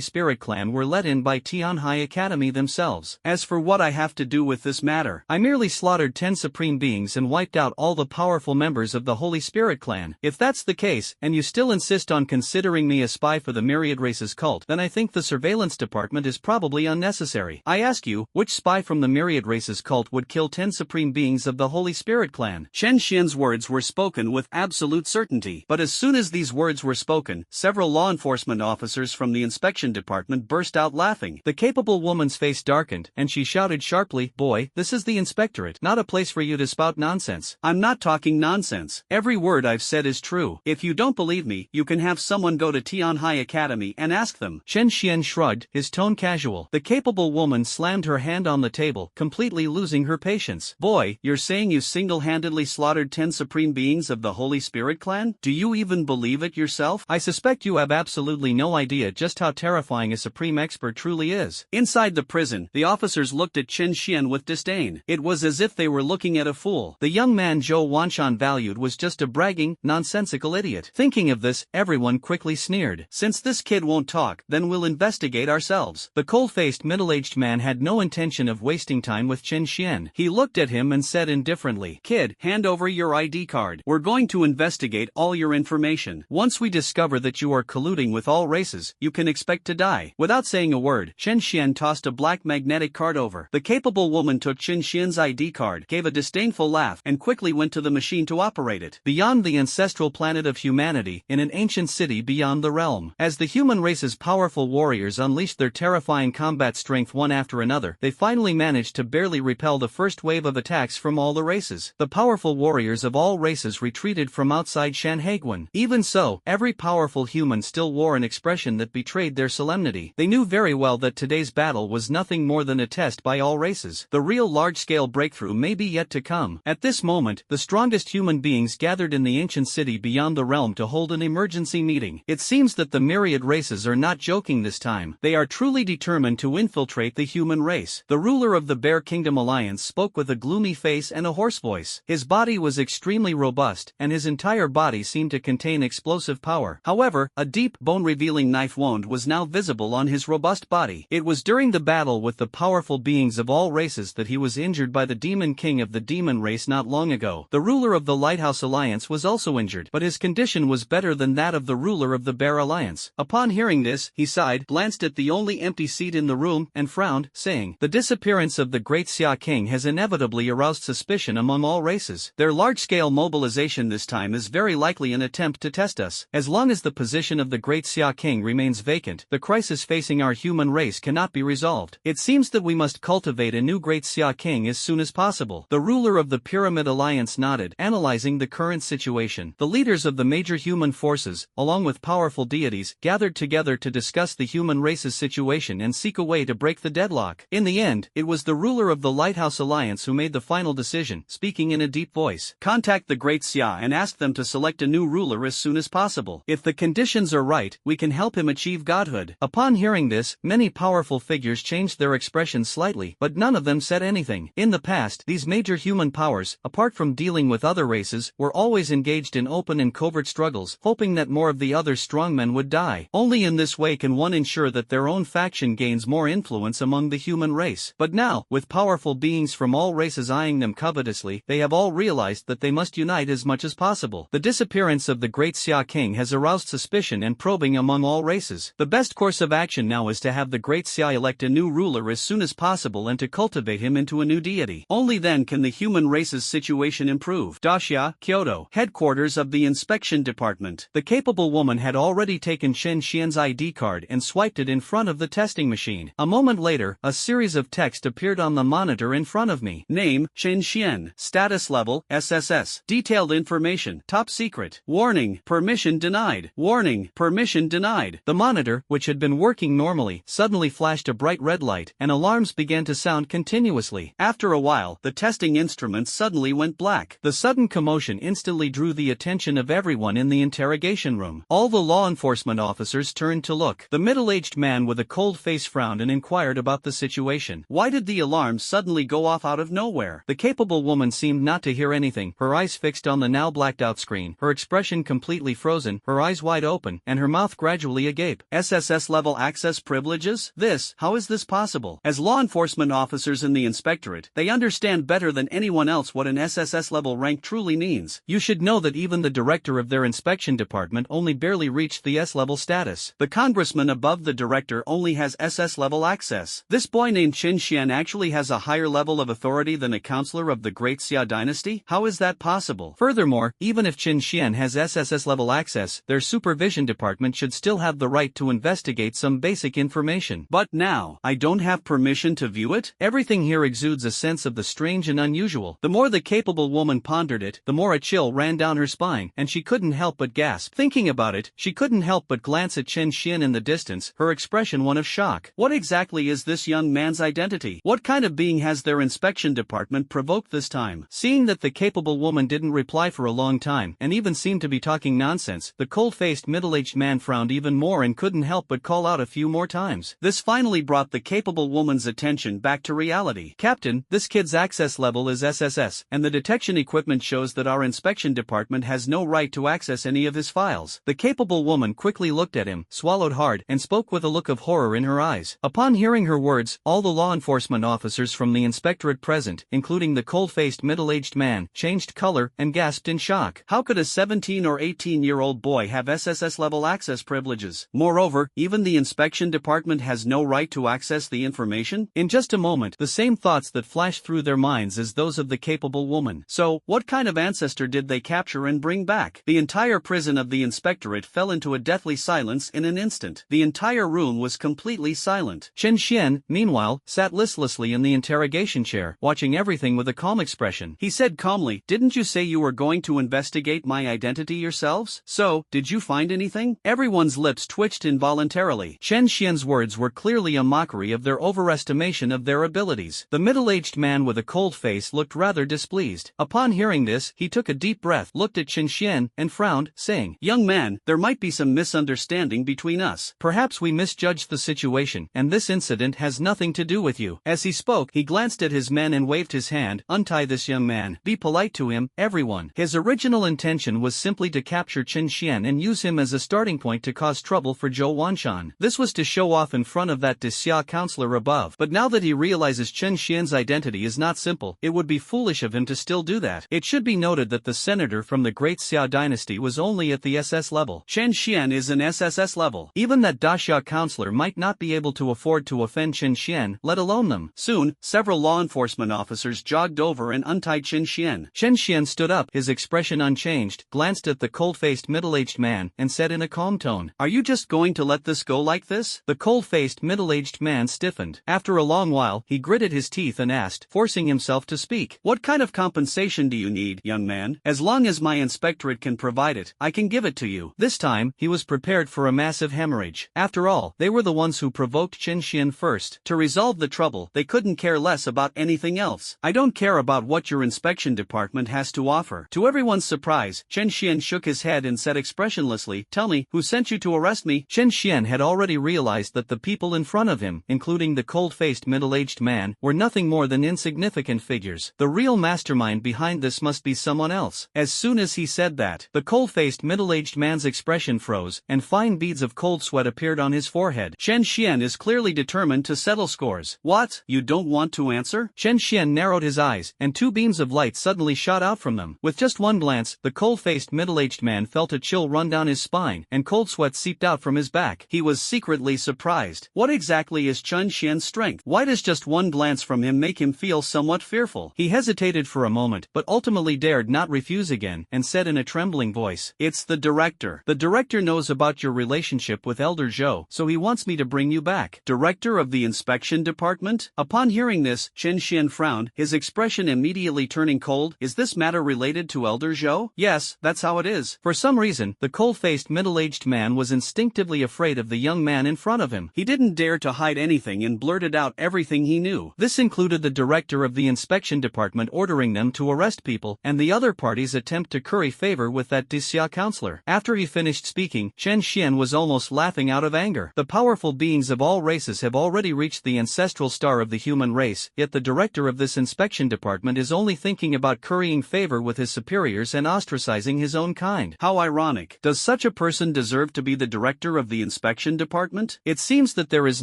Spirit clan were let in by Tianhai Academy themselves. As for what I have to do with this matter, I merely slaughtered 10 supreme beings and wiped out all the powerful members of the Holy Spirit clan. If that's the case, and you still insist on considering me a spy for the Myriad race's cult, then I think the surveillance department is probably unnecessary. I ask you, which spy from the Myriad race's cult would kill 10 supreme beings of the Holy Spirit clan?" Chen Xian's words were spoken with absolute certainty. But as soon as these words were spoken, several law enforcement officers from the inspection department burst out laughing. The capable woman's face darkened, and she shouted sharply, "Boy, this is the inspectorate, not a place for you to spout nonsense." "I'm not talking nonsense. Every word I've said is true. If you don't believe me, you can have someone go to Tianhai Academy and ask them." Chen Xian shrugged, his tone casual. The capable woman slammed her hand on the table, completely losing her patience. "Boy, you're saying you single-handedly slaughtered 10 supreme beings of the Holy Spirit clan? Do you even believe it yourself?" "I suspect you have absolutely no idea just how terrifying a supreme expert truly is." Inside the prison, the officers looked at Chen Xian with disdain. It was as if they were looking at a fool. The young man Zhou Huanqing valued was just a bragging, nonsensical idiot. Thinking of this, everyone quickly sneered. "Since this kid won't talk, then we'll investigate ourselves." The cold-faced middle-aged man had no intention of wasting time with Chen Xian. He looked at him and said indifferently, Kid, hand over your ID card. We're going to investigate all your information. Once we discover that you are colluding with all races, you can expect to die. Without saying a word, Chen Xian tossed a black magnetic card over. The capable woman took Chen Xian's ID card, gave a disdainful laugh, and quickly went to the machine to operate it. Beyond the ancestral planet of humanity, in an ancient city beyond the realm. As the human race's powerful warriors unleashed their terrifying combat strength one after another, they finally managed to barely repel the first wave of attacks from all the races. The powerful warriors of all races retreated from outside Shanhaiguan. Even so, every powerful human still wore an expression that betrayed their solemnity. They knew very well that today's battle was nothing more than a test by all races. The real large-scale breakthrough may be yet to come. At this moment, the strongest human beings gathered in the ancient city beyond the realm to hold an emergency meeting. It seems that the Myriad races are not joking this time. They are truly determined to infiltrate the human race. The ruler of the Bear Kingdom Alliance spoke with a gloomy face and a hoarse voice. His body was extremely robust, and his entire body seemed to contain explosive power. However, a deep, bone-revealing knife wound was now visible on his robust body. It was during the battle with the powerful beings of all races that he was injured by the Demon King of the Demon race not long ago. The ruler of the Lighthouse Alliance was also injured, but his condition was better than that of the ruler of the Bear Alliance. Upon hearing this, he sighed, glanced at the only empty seat in the room, and frowned, saying, "The disappearance of the great Xia King has inevitably aroused suspicion among all races. Their large-scale mobilization this time is very likely an attempt to test us. As long as the position of the great Xia King remains vacant, the crisis facing our human race cannot be resolved. It seems that we must cultivate a new great Xia King as soon as possible." The ruler of the Pyramid Alliance nodded, analyzing the current situation. The leaders of the major human forces, along with powerful deities, gathered together to discuss the human race's situation and seek a way to break the deadlock. In the end, it was the ruler of the Lighthouse Alliance who made the final decision, speaking in a deep voice. "Contact the Great Xia and ask them to select a new ruler as soon as possible. If the conditions are right, we can help him achieve godhood." Upon hearing this, many powerful figures changed their expression slightly, but none of them said anything. In the past, these major human powers, apart from dealing with other races, were always engaged in open and covert struggles, hoping that more of the other strongmen would die. Only in this way can one ensure that their own faction gains more influence among the human race. But now, with powerful beings from all races eyeing them covetously, they have all realized that they must unite as much as possible. The disappearance of the great Xia King has aroused suspicion and probing among all races. The best course of action now is to have the great Xia elect a new ruler as soon as possible and to cultivate him into a new deity. Only then can the human race's situation improve. Daxia, Kyoto, headquarters of the inspection department. The capable woman had already taken Chen Xian's ID card and swiped it in front of the testing machine. A moment later, a series of text appeared on the monitor in front of me. Name, Chen Xian. Status level, SSS. Detailed information, top secret. Warning, permission denied. Warning, permission denied. The monitor, which had been working normally, suddenly flashed a bright red light, and alarms began to sound continuously. After a while, the testing instrument suddenly went black. The sudden commotion instantly drew the attention of everyone in the interrogation room. All the law enforcement officers turned to look. The middle-aged man with a cold face frowned and inquired about the situation. Why did the alarms suddenly go off out of nowhere? The capable woman seemed not to hear anything, her eyes fixed on the now blacked-out screen, her expression completely frozen, her eyes wide open, and her mouth gradually agape. SSS-level access privileges? How is this possible? As law enforcement officers in the inspectorate, they understand better than anyone else what an SSS-level rank truly means. You should know that even the director of their inspection department only barely reached the S-level status. The congressman above the director only has SS-level access. This boy named Chen Xian actually has a higher level of authority than a counselor of the Great Xia dynasty? How is that possible? Furthermore, even if Chen Xian has SSS-level access, their supervision department should still have the right to investigate some basic information. But now, I don't have permission to view it? Everything here exudes a sense of the strange and unusual. The more the capable woman pondered it, the more a chill ran down her spine, and she couldn't help but gasp. Thinking about it, she couldn't help but glance at Chen Xian in the distance, her expression one of shock. What exactly is this young man's identity? What kind of being has their inspection department provoked this time? Seeing that the capable woman didn't reply for a long time, and even seemed to be talking nonsense, the cold-faced middle-aged man frowned even more and couldn't help but call out a few more times. This finally brought the capable woman's attention back to reality. "Captain, this kid's access level is SSS, and the detection equipment shows that our inspection department has no right to access any of his files." The capable woman quickly looked at him, swallowed hard, and spoke with a look of horror in her eyes. Upon hearing her words, all the law enforcement officers from the inspectorate present, including the cold-faced middle-aged man changed color and gasped in shock. How could a 17 or 18-year-old boy have SSS-level access privileges? Moreover, even the inspection department has no right to access the information? In just a moment, the same thoughts that flashed through their minds as those of the capable woman. So, what kind of ancestor did they capture and bring back? The entire prison of the inspectorate fell into a deathly silence in an instant. The entire room was completely silent. Chen Xian, meanwhile, sat listlessly in the interrogation chair, watching everything with a calm expression. He said calmly, "Didn't you say you were going to investigate my identity yourselves? So, did you find anything?" Everyone's lips twitched involuntarily. Chen Xian's words were clearly a mockery of their overestimation of their abilities. The middle-aged man with a cold face looked rather displeased. Upon hearing this, he took a deep breath, looked at Chen Xian, and frowned, saying, "Young man, there might be some misunderstanding between us. Perhaps we misjudged the situation, and this incident has nothing to do with you." As he spoke, he glanced at his men and waved his hand. "Untie this young man. Be polite to him, everyone." His original intention was simply to capture Chen Xian and use him as a starting point to cause trouble for Zhou Wanshan. This was to show off in front of that Xia counselor above. But now that he realizes Chen Xian's identity is not simple, it would be foolish of him to still do that. It should be noted that the senator from the Great Xia dynasty was only at the SS level. Chen Xian is an SSS level. Even that Xia counselor might not be able to afford to offend Chen Xian, let alone them. Soon, several law enforcement officers jogged over and untied Chen Xian. Chen Xian stood up, his expression unchanged, glanced at the cold-faced middle-aged man, and said in a calm tone, "Are you just going to let this go like this?" The cold-faced middle-aged man stiffened. After a long while, he gritted his teeth and asked, forcing himself to speak, "What kind of compensation do you need, young man? As long as my inspectorate can provide it, I can give it to you." This time, he was prepared for a massive hemorrhage. After all, they were the ones who provoked Chen Xian first. To resolve the trouble, they couldn't care less about anything else. "I don't care about what your inspection department has to offer." To everyone's surprise, Chen Xian shook his head and said expressionlessly, "Tell me, who sent you to arrest me?" Chen Xian had already realized that the people in front of him, including the cold-faced middle-aged man, were nothing more than insignificant figures. The real mastermind behind this must be someone else. As soon as he said that, the cold-faced middle-aged man's expression froze, and fine beads of cold sweat appeared on his forehead. Chen Xian is clearly determined to settle scores. "What? You don't want to answer?" Chen Xian narrowed his eyes, and two beams of light suddenly shot out from them. With just one glance, the cold-faced middle-aged man felt a chill run down his spine, and cold sweat seeped out from his back. He was secretly surprised. What exactly is Chen Xian's strength? Why does just one glance from him make him feel somewhat fearful? He hesitated for a moment, but ultimately dared not refuse again, and said in a trembling voice, "It's the director. The director knows about your relationship with Elder Zhou, so he wants me to bring you back." Director of the inspection department? Upon hearing this, Chen Xian frowned, his expression immediately turning cold. "Is this matter related to Elder Zhou?" "Yes, that's how it is." For some reason, the cold-faced middle-aged man was instinctively afraid of the young man in front of him. He didn't dare to hide anything and blurted out everything he knew. This included the director of the inspection department ordering them to arrest people, and the other party's attempt to curry favor with that Xia counselor. After he finished speaking, Chen Xian was almost laughing out of anger. The powerful beings of all races have already reached the ancestral star of the human race, yet the director of this inspection department is only thinking about currying favor with his superiors and ostracizing his own kind. How ironic. Does such a person deserve to be the director of the inspection department? It seems that there is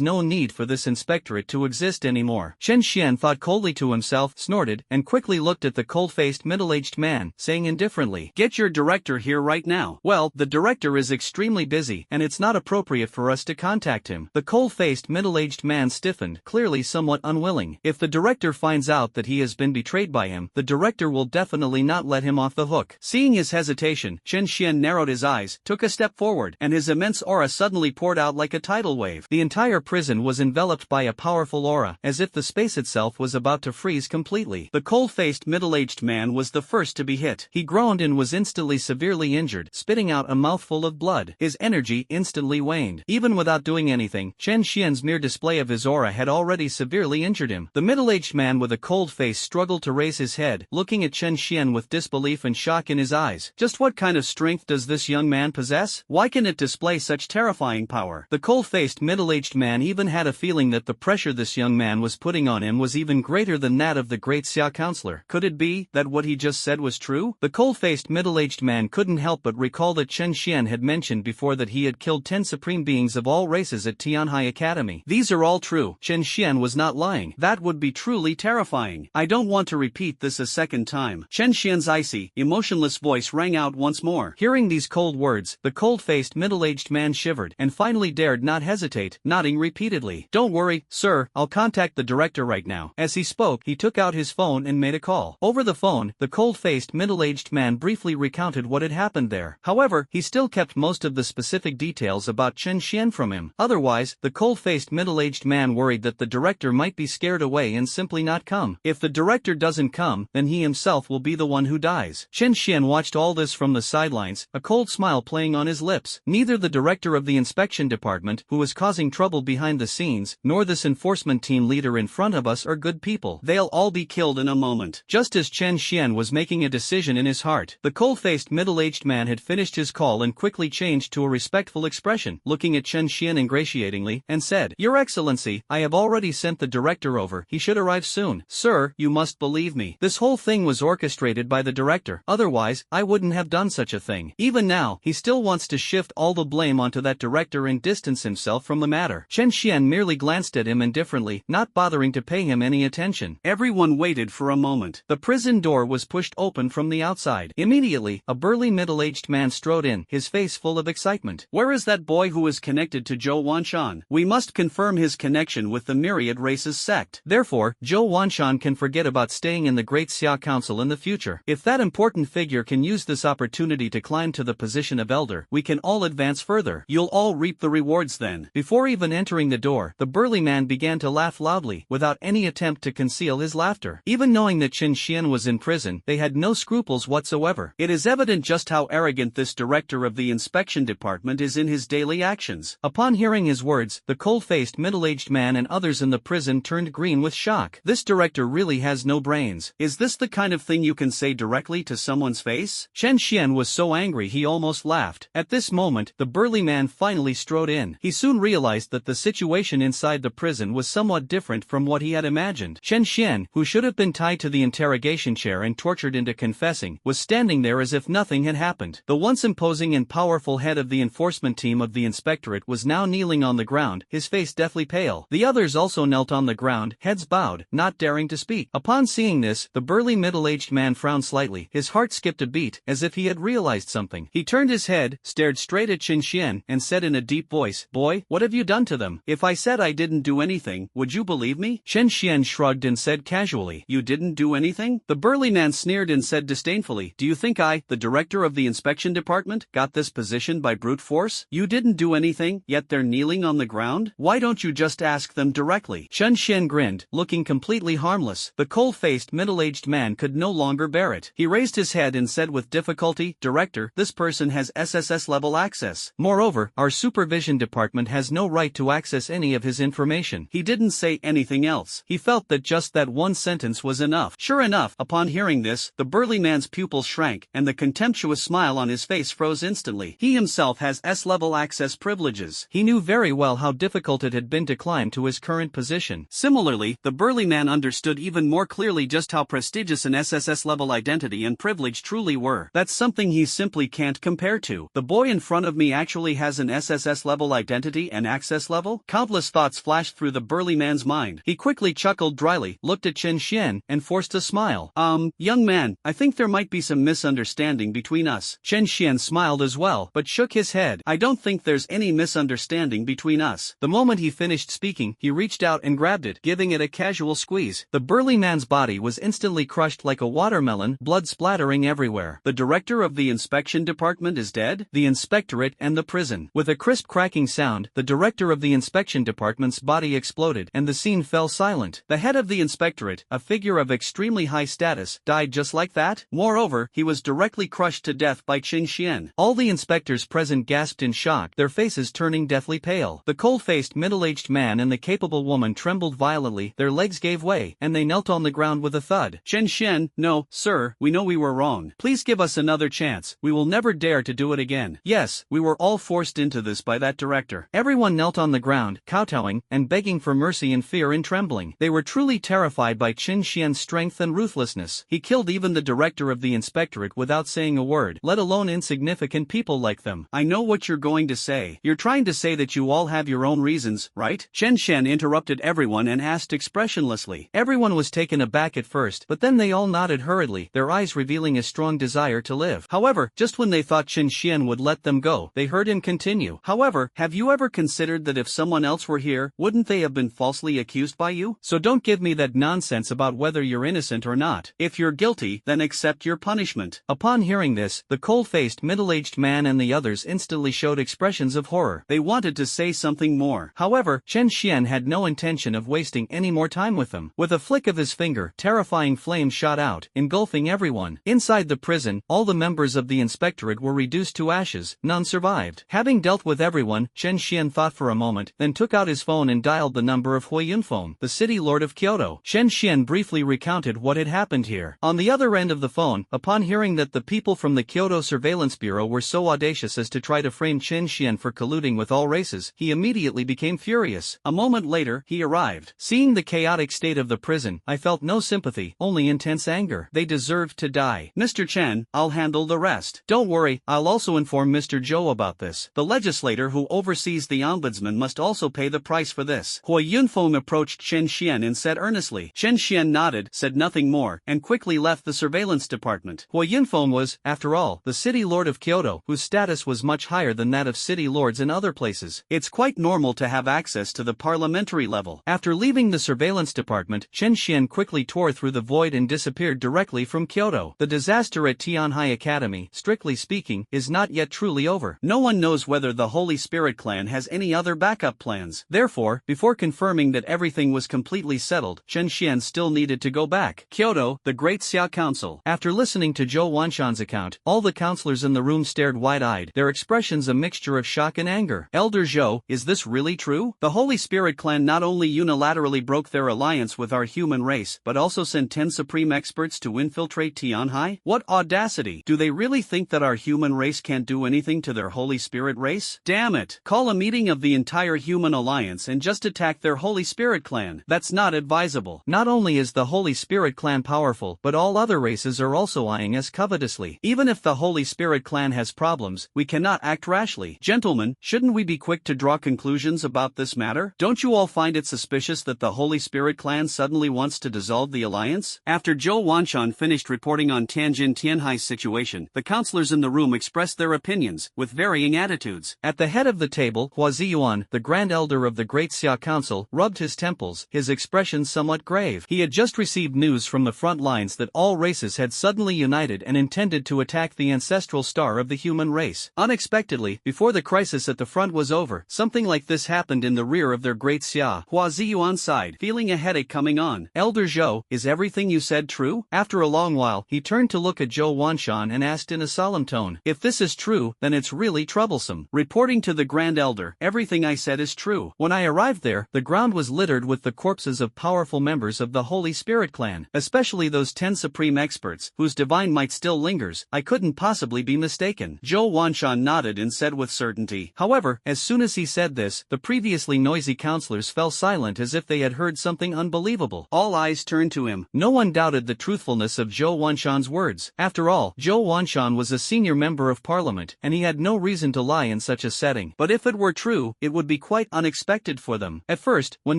no need for this inspectorate to exist anymore. Chen Xian thought coldly to himself, snorted, and quickly looked at the cold-faced middle-aged man, saying indifferently, "Get your director here right now." "Well, the director is extremely busy, and it's not appropriate for us to contact him." The cold-faced middle-aged man stiffened, clearly somewhat unwilling. If the director finds out that he has been betrayed by him, the director will definitely not let him off the hook. Seeing his hesitation, Chen Xian narrowed his eyes, took a step forward, and his immense aura suddenly poured out like a tidal wave. The entire prison was enveloped by a powerful aura, as if the space itself was about to freeze completely. The cold-faced middle-aged man was the first to be hit. He groaned and was instantly severely injured, spitting out a mouthful of blood. His energy instantly waned. Even without doing anything, Chen Xian's mere display of his aura had already severely injured him. The middle-aged man with a cold face struggled to raise his head, looking at Chen Xian with disbelief and shock in his eyes. Just what kind of strength does this young man possess? Why can it display such terrifying power? The cold-faced middle-aged man even had a feeling that the pressure this young man was putting on him was even greater than that of the great Xia counselor. Could it be that what he just said was true? The cold-faced middle-aged man couldn't help but recall that Chen Xian had mentioned before that he had killed 10 supreme beings of all races at Tianhai Academy. These are all true. Chen Xian was not lying. That would be truly terrifying. I don't want to repeat repeat this a second time. Chen Xian's icy, emotionless voice rang out once more. Hearing these cold words, the cold-faced middle-aged man shivered and finally dared not hesitate, nodding repeatedly. "Don't worry, sir, I'll contact the director right now." As he spoke, he took out his phone and made a call. Over the phone, the cold-faced middle-aged man briefly recounted what had happened there. However, he still kept most of the specific details about Chen Xian from him. Otherwise, the cold-faced middle-aged man worried that the director might be scared away and simply not come. If the director doesn't come, then he himself will be the one who dies. Chen Xian watched all this from the sidelines, a cold smile playing on his lips. Neither the director of the inspection department, who was causing trouble behind the scenes, nor this enforcement team leader in front of us are good people. They'll all be killed in a moment. Just as Chen Xian was making a decision in his heart, the cold-faced middle-aged man had finished his call and quickly changed to a respectful expression, looking at Chen Xian ingratiatingly, and said, "Your Excellency, I have already sent the director over. He should arrive soon." "Sir, you must believe me. This whole thing was orchestrated by the director. Otherwise, I wouldn't have done such a thing." Even now, he still wants to shift all the blame onto that director and distance himself from the matter. Chen Xian merely glanced at him indifferently, not bothering to pay him any attention. Everyone waited for a moment. The prison door was pushed open from the outside. Immediately, a burly middle-aged man strode in, his face full of excitement. "Where is that boy who is connected to Zhou Wanshan? We must confirm his connection with the Myriad races sect. Therefore, Zhou Wanshan can forget about staying in the Great Xia Council in the future. If that important figure can use this opportunity to climb to the position of elder, we can all advance further. You'll all reap the rewards then." Before even entering the door, the burly man began to laugh loudly, without any attempt to conceal his laughter. Even knowing that Chen Xian was in prison, they had no scruples whatsoever. It is evident just how arrogant this director of the inspection department is in his daily actions. Upon hearing his words, the cold-faced middle-aged man and others in the prison turned green with shock. This director really has no brains. Is this the kind of thing you can say directly to someone's face? Chen Xian was so angry he almost laughed. At this moment, the burly man finally strode in. He soon realized that the situation inside the prison was somewhat different from what he had imagined. Chen Xian, who should have been tied to the interrogation chair and tortured into confessing, was standing there as if nothing had happened. The once imposing and powerful head of the enforcement team of the inspectorate was now kneeling on the ground, his face deathly pale. The others also knelt on the ground, heads bowed, not daring to speak. Upon seeing this, the burly middle-aged man frowned slightly. His heart skipped a beat, as if he had realized something. He turned his head, stared straight at Chen Xian, and said in a deep voice, "Boy, what have you done to them? If I said I didn't do anything, would you believe me?" Chen Xian shrugged and said casually, "You didn't do anything?" The burly man sneered and said disdainfully, "Do you think I, the director of the inspection department, got this position by brute force? You didn't do anything, yet they're kneeling on the ground? Why don't you just ask them directly?" Chen Xian grinned, looking completely harmless. The cold-faced middle-aged man could no longer bear it. He raised his head and said with difficulty, "Director, this person has SSS-level access. Moreover, our supervision department has no right to access any of his information." He didn't say anything else. He felt that just that one sentence was enough. Sure enough, upon hearing this, the burly man's pupils shrank, and the contemptuous smile on his face froze instantly. He himself has S-level access privileges. He knew very well how difficult it had been to climb to his current position. Similarly, the burly man understood even more clearly just how prestigious an SSS-level identity and privilege truly were. That's something he simply can't compare to. The boy in front of me actually has an SSS-level identity and access level? Countless thoughts flashed through the burly man's mind. He quickly chuckled dryly, looked at Chen Xian, and forced a smile. Young man, I think there might be some misunderstanding between us." Chen Xian smiled as well, but shook his head. "I don't think there's any misunderstanding between us." The moment he finished speaking, he reached out and grabbed it, giving it a casual squeeze. The burly man's body was instantly crushed like a watermelon, blood splattering everywhere. "The director of the inspection department is dead?" The inspectorate and the prison. With a crisp cracking sound, the director of the inspection department's body exploded, and the scene fell silent. The head of the inspectorate, a figure of extremely high status, died just like that? Moreover, he was directly crushed to death by Chen Xian. All the inspectors present gasped in shock, their faces turning deathly pale. The cold-faced middle-aged man and the capable woman trembled violently, their legs gave way, and they knelt on the ground with a thud. "Chen Xian, no, sir, we know we were wrong. Please give us another chance. We will never dare to do it again." Yes, we were all forced into this by that director. Everyone knelt on the ground, kowtowing, and begging for mercy in fear and trembling. They were truly terrified by Chen Xian's strength and ruthlessness. He killed even the director of the inspectorate without saying a word, let alone insignificant people like them. "I know what you're going to say. You're trying to say that you all have your own reasons, right?" Chen Xian interrupted everyone and asked expressionlessly. Everyone was taken aback at first, but then they all nodded hurriedly, their eyes revealing a strong desire to live. However, just when they thought Chen Xian would let them go, they heard him continue. However, have you ever considered that if someone else were here, wouldn't they have been falsely accused by you? So don't give me that nonsense about whether you're innocent or not. If you're guilty, then accept your punishment. Upon hearing this, the cold-faced middle-aged man and the others instantly showed expressions of horror. They wanted to say something more. However, Chen Xian had no intention of wasting any more time with them. With a flick of his finger, terrifying flames shot out, engulfing everyone. Inside the prison, all the members of the inspectorate were reduced to ashes, none survived. Having dealt with everyone, Chen Xian thought for a moment, then took out his phone and dialed the number of Hui Yunfeng, the city lord of Kyoto. Chen Xian briefly recounted what had happened here. On the other end of the phone, upon hearing that the people from the Kyoto Surveillance Bureau were so audacious as to try to frame Chen Xian for colluding with all races, he immediately became furious. A moment later, he arrived. Seeing the chaotic state of the prison, I felt no sympathy, only intense anger. They deserved to die. Mr. Chen, I'll handle the rest. Don't worry, I'll also inform Mr. Zhou about this. The legislator who oversees the ombudsman must also pay the price for this. Hui Yunfeng approached Chen Xian and said earnestly. Chen Xian nodded, said nothing more, and quickly left the surveillance department. Hui Yunfeng was, after all, the city lord of Kyoto, whose status was much higher than that of city lords in other places. It's quite normal to have access to the parliamentary level. After leaving the surveillance department, Chen Xian quickly tore through the void and disappeared directly from Kyoto. The disaster at Tianhai Academy, strictly speaking, is not yet truly over. No one knows whether the Holy Spirit clan has any other backup plans. Therefore, before confirming that everything was completely settled, Chen Xian still needed to go back. Kyoto, the Great Xia Council. After listening to Zhou Wanshan's account, all the counselors in the room stared wide-eyed, their expressions a mixture of shock and anger. Elder Zhou, is this really true? The Holy Spirit clan not only unilaterally broke their alliance with our human race, but also sent 10 supreme experts to infiltrate Tianhai? What audacity! Do they really think that our human race can't do anything to their Holy Spirit race? Damn it! Call a meeting of the entire human alliance and just attack their Holy Spirit clan. That's not advisable. Not only is the Holy Spirit clan powerful, but all other races are also eyeing us covetously. Even if the Holy Spirit clan has problems, we cannot act rashly. Gentlemen, shouldn't we be quick to draw conclusions about this matter? Don't you all find it suspicious that the Holy Spirit clan suddenly wants to dissolve the alliance? After Zhou Wanshan finished reporting on Tianjin Tianhai's situation, the counselors in the room expressed their opinions, with varying attitudes. At the head of the table, Hua Ziyuan, the Grand Elder of the Great Xia Council, rubbed his temples, his expression somewhat grave. He had just received news from the front lines that all races had suddenly united and intended to attack the ancestral star of the human race. Unexpectedly, before the crisis at the front was over, something like this happened in the rear of their Great Xia. Hua Ziyuan sighed, feeling a headache coming on. Elder Zhou, is everything you said true? After a long while, he turned to look at Zhou Wanshan and asked in a solemn tone, if this is true, then it's really troublesome. Reporting to the Grand Elder, everything I said is true. When I arrived there, the ground was littered with the corpses of powerful members of the Holy Spirit clan, especially those 10 supreme experts, whose divine might still lingers. I couldn't possibly be mistaken. Zhou Wanshan nodded and said with certainty. However, as soon as he said this, the previously noisy counselors fell silent as if they had heard something unbelievable. All eyes turned to him. No one doubted the truthfulness of Zhou Wanshan's words. After all, Zhou Wanshan was a senior member of parliament, and he had no reason to lie in such a setting. But if it were true, it would be quite unexpected for them. At first, when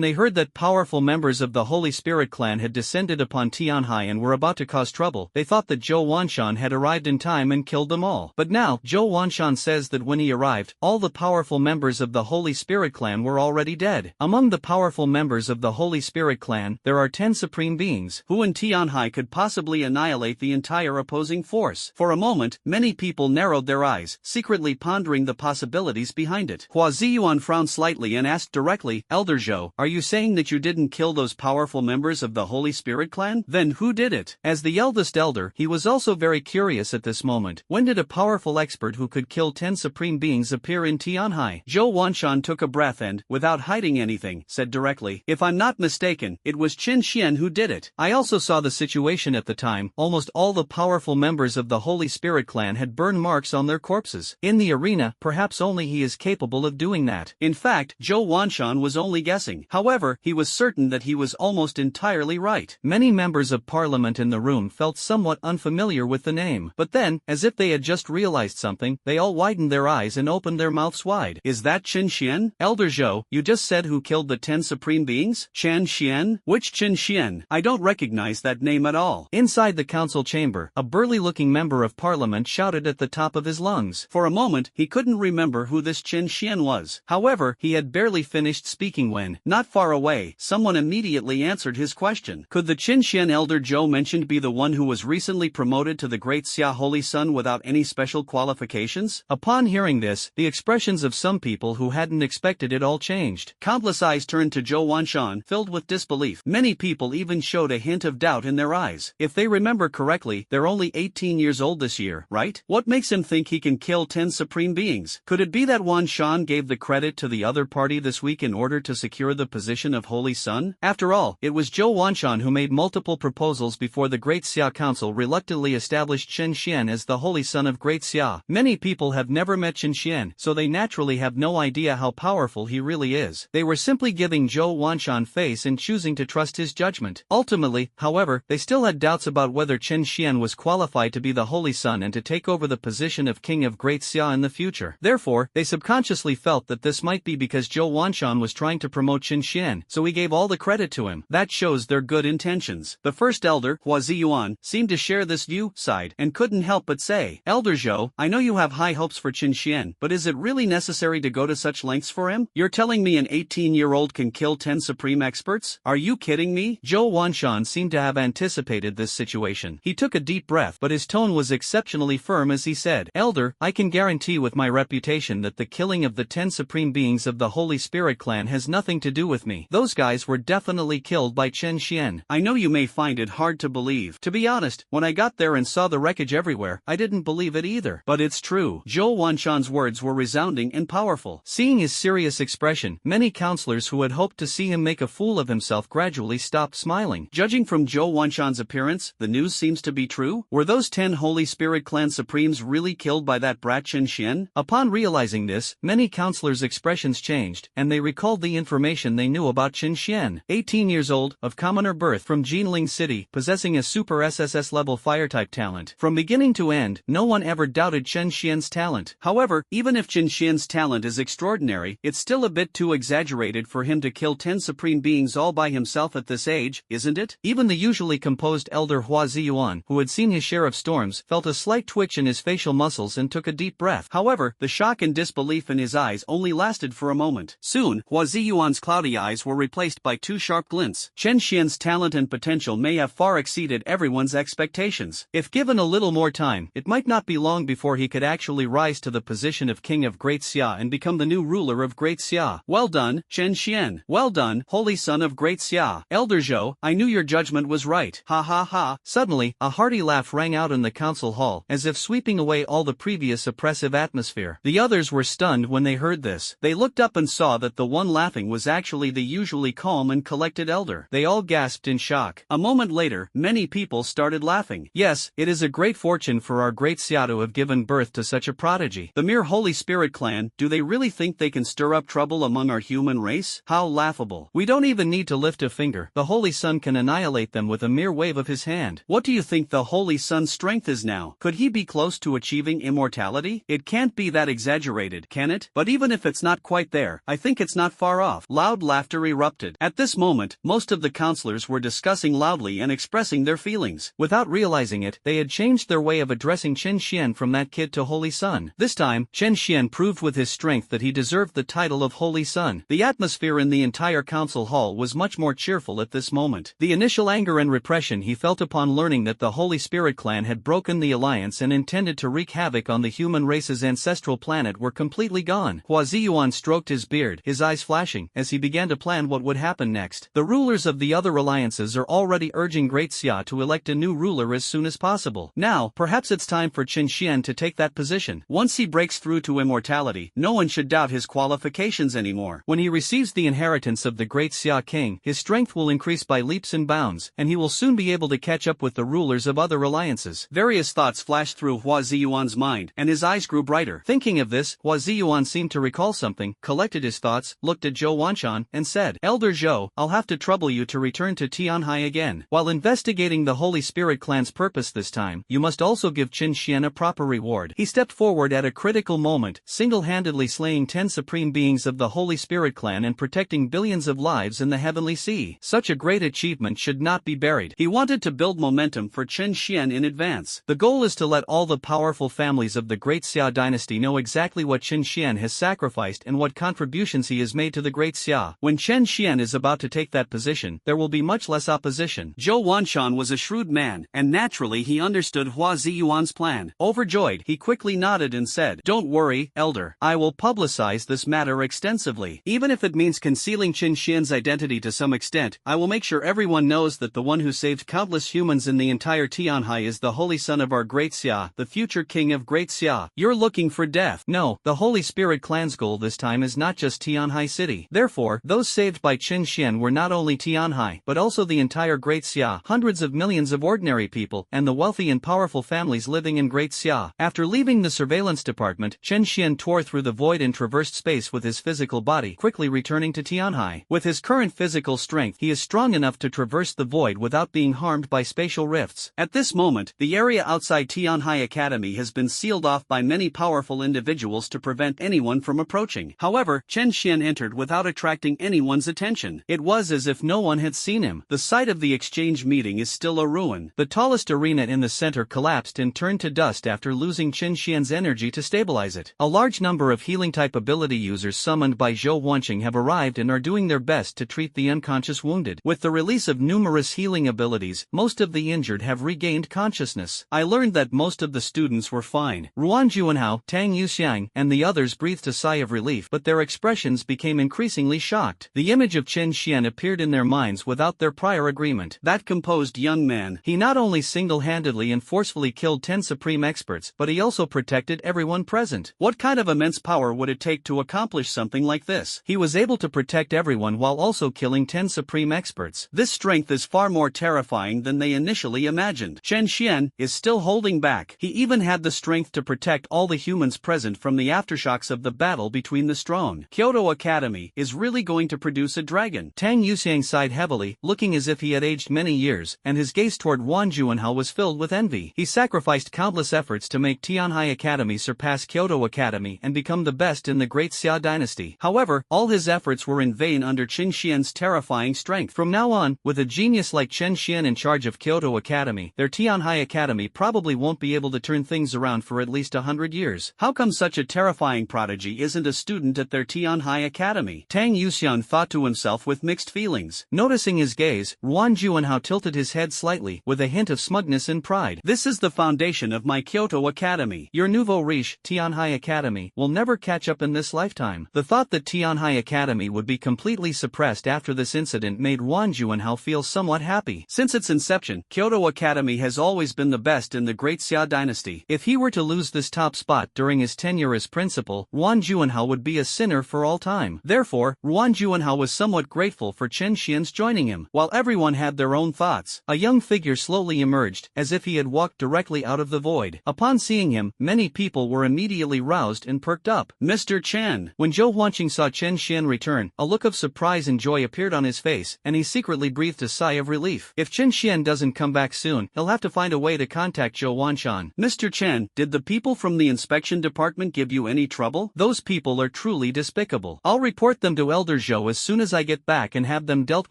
they heard that powerful members of the Holy Spirit clan had descended upon Tianhai and were about to cause trouble, they thought that Zhou Wanshan had arrived in time and killed them all. But now, Zhou Wanshan says that when he arrived, all the powerful members of the Holy Spirit clan were already dead. Among the powerful members of the Holy Spirit clan, there are 10 supreme beings, who in Tianhai could possibly annihilate the entire opposing force. For a moment, many people narrowed their eyes, secretly pondering the possibilities behind it. Hua Ziyuan frowned slightly and asked directly, Elder Zhou, are you saying that you didn't kill those powerful members of the Holy Spirit clan? Then who did it? As the eldest elder, he was also very curious at this moment. When did a powerful expert who could kill 10 supreme beings appear in Tianhai? Zhou Wanshan took a breath and, without hiding anything, said directly, if I'm not mistaken, it was Chen Xian who did it. I also saw the situation at the time. Almost all the powerful members of the Holy Spirit clan had burn marks on their corpses. In the arena, perhaps only he is capable of doing that. In fact, Zhou Wanshan was only guessing. However, he was certain that he was almost entirely right. Many members of parliament in the room felt somewhat unfamiliar with the name. But then, as if they had just realized something, they all widened their eyes and opened their mouths wide. Is that Chen Xian? Elder Zhou, you just said who killed the 10 supreme beings? Chen Xian? Which Chen Xian? I don't don't recognize that name at all. Inside the council chamber, a burly-looking member of parliament shouted at the top of his lungs. For a moment, he couldn't remember who this Chen Xian was. However, he had barely finished speaking when, not far away, someone immediately answered his question. Could the Chen Xian elder Zhou mentioned be the one who was recently promoted to the Great Xia Holy Sun without any special qualifications? Upon hearing this, the expressions of some people who hadn't expected it all changed. Countless eyes turned to Zhou Wanshan, filled with disbelief. Many people even showed a hint of doubt in their eyes. If they remember correctly, they're only 18 years old this year, right? What makes him think he can kill 10 supreme beings? Could it be that Wanshan gave the credit to the other party this week in order to secure the position of Holy Sun? After all, it was Zhou Wanshan who made multiple proposals before the Great Xia Council reluctantly established Chen Xian as the Holy Son of Great Xia. Many people have never met Chen Xian, so they naturally have no idea how powerful he really is. They were simply giving Zhou Wanshan face and choosing to trust his judgment. Ultimately, however, they still had doubts about whether Chen Xian was qualified to be the Holy Son and to take over the position of King of Great Xia in the future. Therefore, they subconsciously felt that this might be because Zhou Wanshan was trying to promote Chen Xian, so he gave all the credit to him. That shows their good intentions. The first elder, Hua Ziyuan, seemed to share this view, sighed, and couldn't help but say, Elder Zhou, I know you have high hopes for Chen Xian, but is it really necessary to go to such lengths for him? You're telling me an 18-year-old can kill 10 supreme experts? Are you kidding me? Zhou Wanshan seemed to have anticipated this situation. He took a deep breath, but his tone was exceptionally firm as he said, Elder, I can guarantee with my reputation that the killing of the 10 supreme beings of the Holy Spirit clan has nothing to do with me. Those guys were definitely killed by Chen Xian. I know you may find it hard to believe. To be honest, when I got there and saw the wreckage everywhere, I didn't believe it either. But it's true. Zhou Wanshan's words were resounding and powerful. Seeing his serious expression, many counselors who had hoped to see him make a fool of himself gradually stopped smiling. Judging from Zhou Wanshan's appearance, the news seems to be true. Were those 10 Holy Spirit clan supremes really killed by that brat Chen Xian? Upon realizing this, many counselors' expressions changed, and they recalled the information they knew about Chen Xian. 18 years old, of commoner birth from Jinling City, possessing a super SSS level fire-type talent. From beginning to end, no one ever doubted Chen Xian's talent. However, even if Chen Xian's talent is extraordinary, it's still a bit too exaggerated for him to kill 10 supreme beings all by himself at this age, isn't it? Even the usually composed elder Hua Ziyuan, who had seen his share of storms, felt a slight twitch in his facial muscles and took a deep breath. However, the shock and disbelief in his eyes only lasted for a moment. Soon, Hua Ziyuan's cloudy eyes were replaced by two sharp glints. Chen Xian's talent and potential may have far exceeded everyone's expectations. If given a little more time, it might not be long before he could actually rise to the position of King of Great Xia and become the new ruler of Great Xia. Well done, Chen Xian. Well done, Holy Son of Great Xia. Elder Zhou, I knew your judgment was right. Ha ha ha. Suddenly, a hearty laugh rang out in the council hall, as if sweeping away all the previous oppressive atmosphere. The others were stunned when they heard this. They looked up and saw that the one laughing was actually the usually calm and collected elder. They all gasped in shock. A moment later, many people started laughing. Yes, it is a great fortune for our Great Xia to have given birth to such a prodigy. The mere Holy Spirit clan, do they really think they can stir up trouble among our human race? How laughable. We don't even need to lift a finger. The Holy Sun can annihilate them with a mere wave of his hand. What do you think the Holy Sun's strength is now? Could he be close to achieving immortality? It can't be that exaggerated, can it? But even if it's not quite there, I think it's not far off. Loud laughter erupted. At this moment, most of the counselors were discussing loudly and expressing their feelings. Without realizing it, they had changed their way of addressing Chen Xian from that kid to Holy Sun. This time, Chen Xian proved with his strength that he deserved the title of Holy Sun. The atmosphere in the entire council hall was much more cheerful at this moment. The initial anger and repression he felt upon learning that the Holy Spirit clan had broken the alliance and intended to wreak havoc on the human race's ancestral planet were completely gone. Hua Ziyuan stroked his beard, his eyes flashing, as he began to plan what would happen next. The rulers of the other alliances are already urging Great Xia to elect a new ruler as soon as possible. Now, perhaps it's time for Chen Xian to take that position. Once he breaks through to immortality, no one should doubt his qualifications anymore. When he receives the inheritance of the Great Xia King, his strength will increase by leaps and bounds, and he will soon be able to catch up with the rulers of other alliances. Various thoughts flashed through Hua Ziyuan's mind, and his eyes grew brighter. Thinking of this, Hua Ziyuan seemed to recall something, collected his thoughts, looked at Zhou Wanshan, and said, Elder Zhou, I'll have to trouble you to return to Tianhai again. While investigating the Holy Spirit clan's purpose this time, you must also give Chen Xian a proper reward. He stepped forward at a critical moment, single-handedly slaying 10 supreme beings of the Holy Spirit clan and protecting billions of lives in the heavenly sea. Such a great achievement development should not be buried. He wanted to build momentum for Chen Xian in advance. The goal is to let all the powerful families of the Great Xia dynasty know exactly what Chen Xian has sacrificed and what contributions he has made to the Great Xia. When Chen Xian is about to take that position, there will be much less opposition. Zhou Wanshan was a shrewd man, and naturally he understood Hua Ziyuan's plan. Overjoyed, he quickly nodded and said, "Don't worry, Elder. I will publicize this matter extensively. Even if it means concealing Chen Xian's identity to some extent, I will make sure everyone knows that the one who saved countless humans in the entire Tianhai is the holy son of our Great Xia, the future king of Great Xia. You're looking for death." No, the Holy Spirit clan's goal this time is not just Tianhai City. Therefore, those saved by Chen Xian were not only Tianhai, but also the entire Great Xia, hundreds of millions of ordinary people, and the wealthy and powerful families living in Great Xia. After leaving the surveillance department, Chen Xian tore through the void and traversed space with his physical body, quickly returning to Tianhai. With his current physical strength, he is strong enough to traverse the void without being harmed by spatial rifts. At this moment, the area outside Tianhai Academy has been sealed off by many powerful individuals to prevent anyone from approaching. However, Chen Xian entered without attracting anyone's attention. It was as if no one had seen him. The site of the exchange meeting is still a ruin. The tallest arena in the center collapsed and turned to dust after losing Chen Xian's energy to stabilize it. A large number of healing-type ability users summoned by Zhou Wanqing have arrived and are doing their best to treat the unconscious wounded. With the release of numerous healing abilities, most of the injured have regained consciousness. I learned that most of the students were fine. Ruan Juanhao, Tang Yuxiang, and the others breathed a sigh of relief, but their expressions became increasingly shocked. The image of Chen Xian appeared in their minds without their prior agreement. That composed young man. He not only single-handedly and forcefully killed 10 supreme experts, but he also protected everyone present. What kind of immense power would it take to accomplish something like this? He was able to protect everyone while also killing 10 supreme experts. This strength is far more terrifying than they initially imagined. Chen Xian is still holding back. He even had the strength to protect all the humans present from the aftershocks of the battle between the strong. Kyoto Academy is really going to produce a dragon. Tang Yuxiang sighed heavily, looking as if he had aged many years, and his gaze toward Wan Juanhao was filled with envy. He sacrificed countless efforts to make Tianhai Academy surpass Kyoto Academy and become the best in the Great Xia dynasty. However, all his efforts were in vain under Chen Xian's terrifying strength. From now on, with a genius like Chen Xian in charge of Kyoto Academy, their Tianhai Academy probably won't be able to turn things around for at least 100 years. How come such a terrifying prodigy isn't a student at their Tianhai Academy? Tang Yuxiang thought to himself with mixed feelings. Noticing his gaze, Ruan Juanhao tilted his head slightly, with a hint of smugness and pride. This is the foundation of my Kyoto Academy. Your nouveau riche, Tianhai Academy, will never catch up in this lifetime. The thought that Tianhai Academy would be completely suppressed after this incident made Ruan Juanhao feel somewhat happy. Since its inception, Kyoto Academy has always been the best in the Great Xia dynasty. If he were to lose this top spot during his tenure as principal, Ruan Juanhao would be a sinner for all time. Therefore, Ruan Juanhao was somewhat grateful for Chen Xian's joining him. While everyone had their own thoughts, a young figure slowly emerged, as if he had walked directly out of the void. Upon seeing him, many people were immediately roused and perked up. Mr. Chen. When Zhou Wanqing saw Chen Xian return, a look of surprise and joy appeared on his face, and he secretly breathed a sigh of relief. If Chen Xian doesn't come back soon, he'll have to find a way to contact Zhou Wanshan. Mr. Chen, did the people from the inspection department give you any trouble? Those people are truly despicable. I'll report them to Elder Zhou as soon as I get back and have them dealt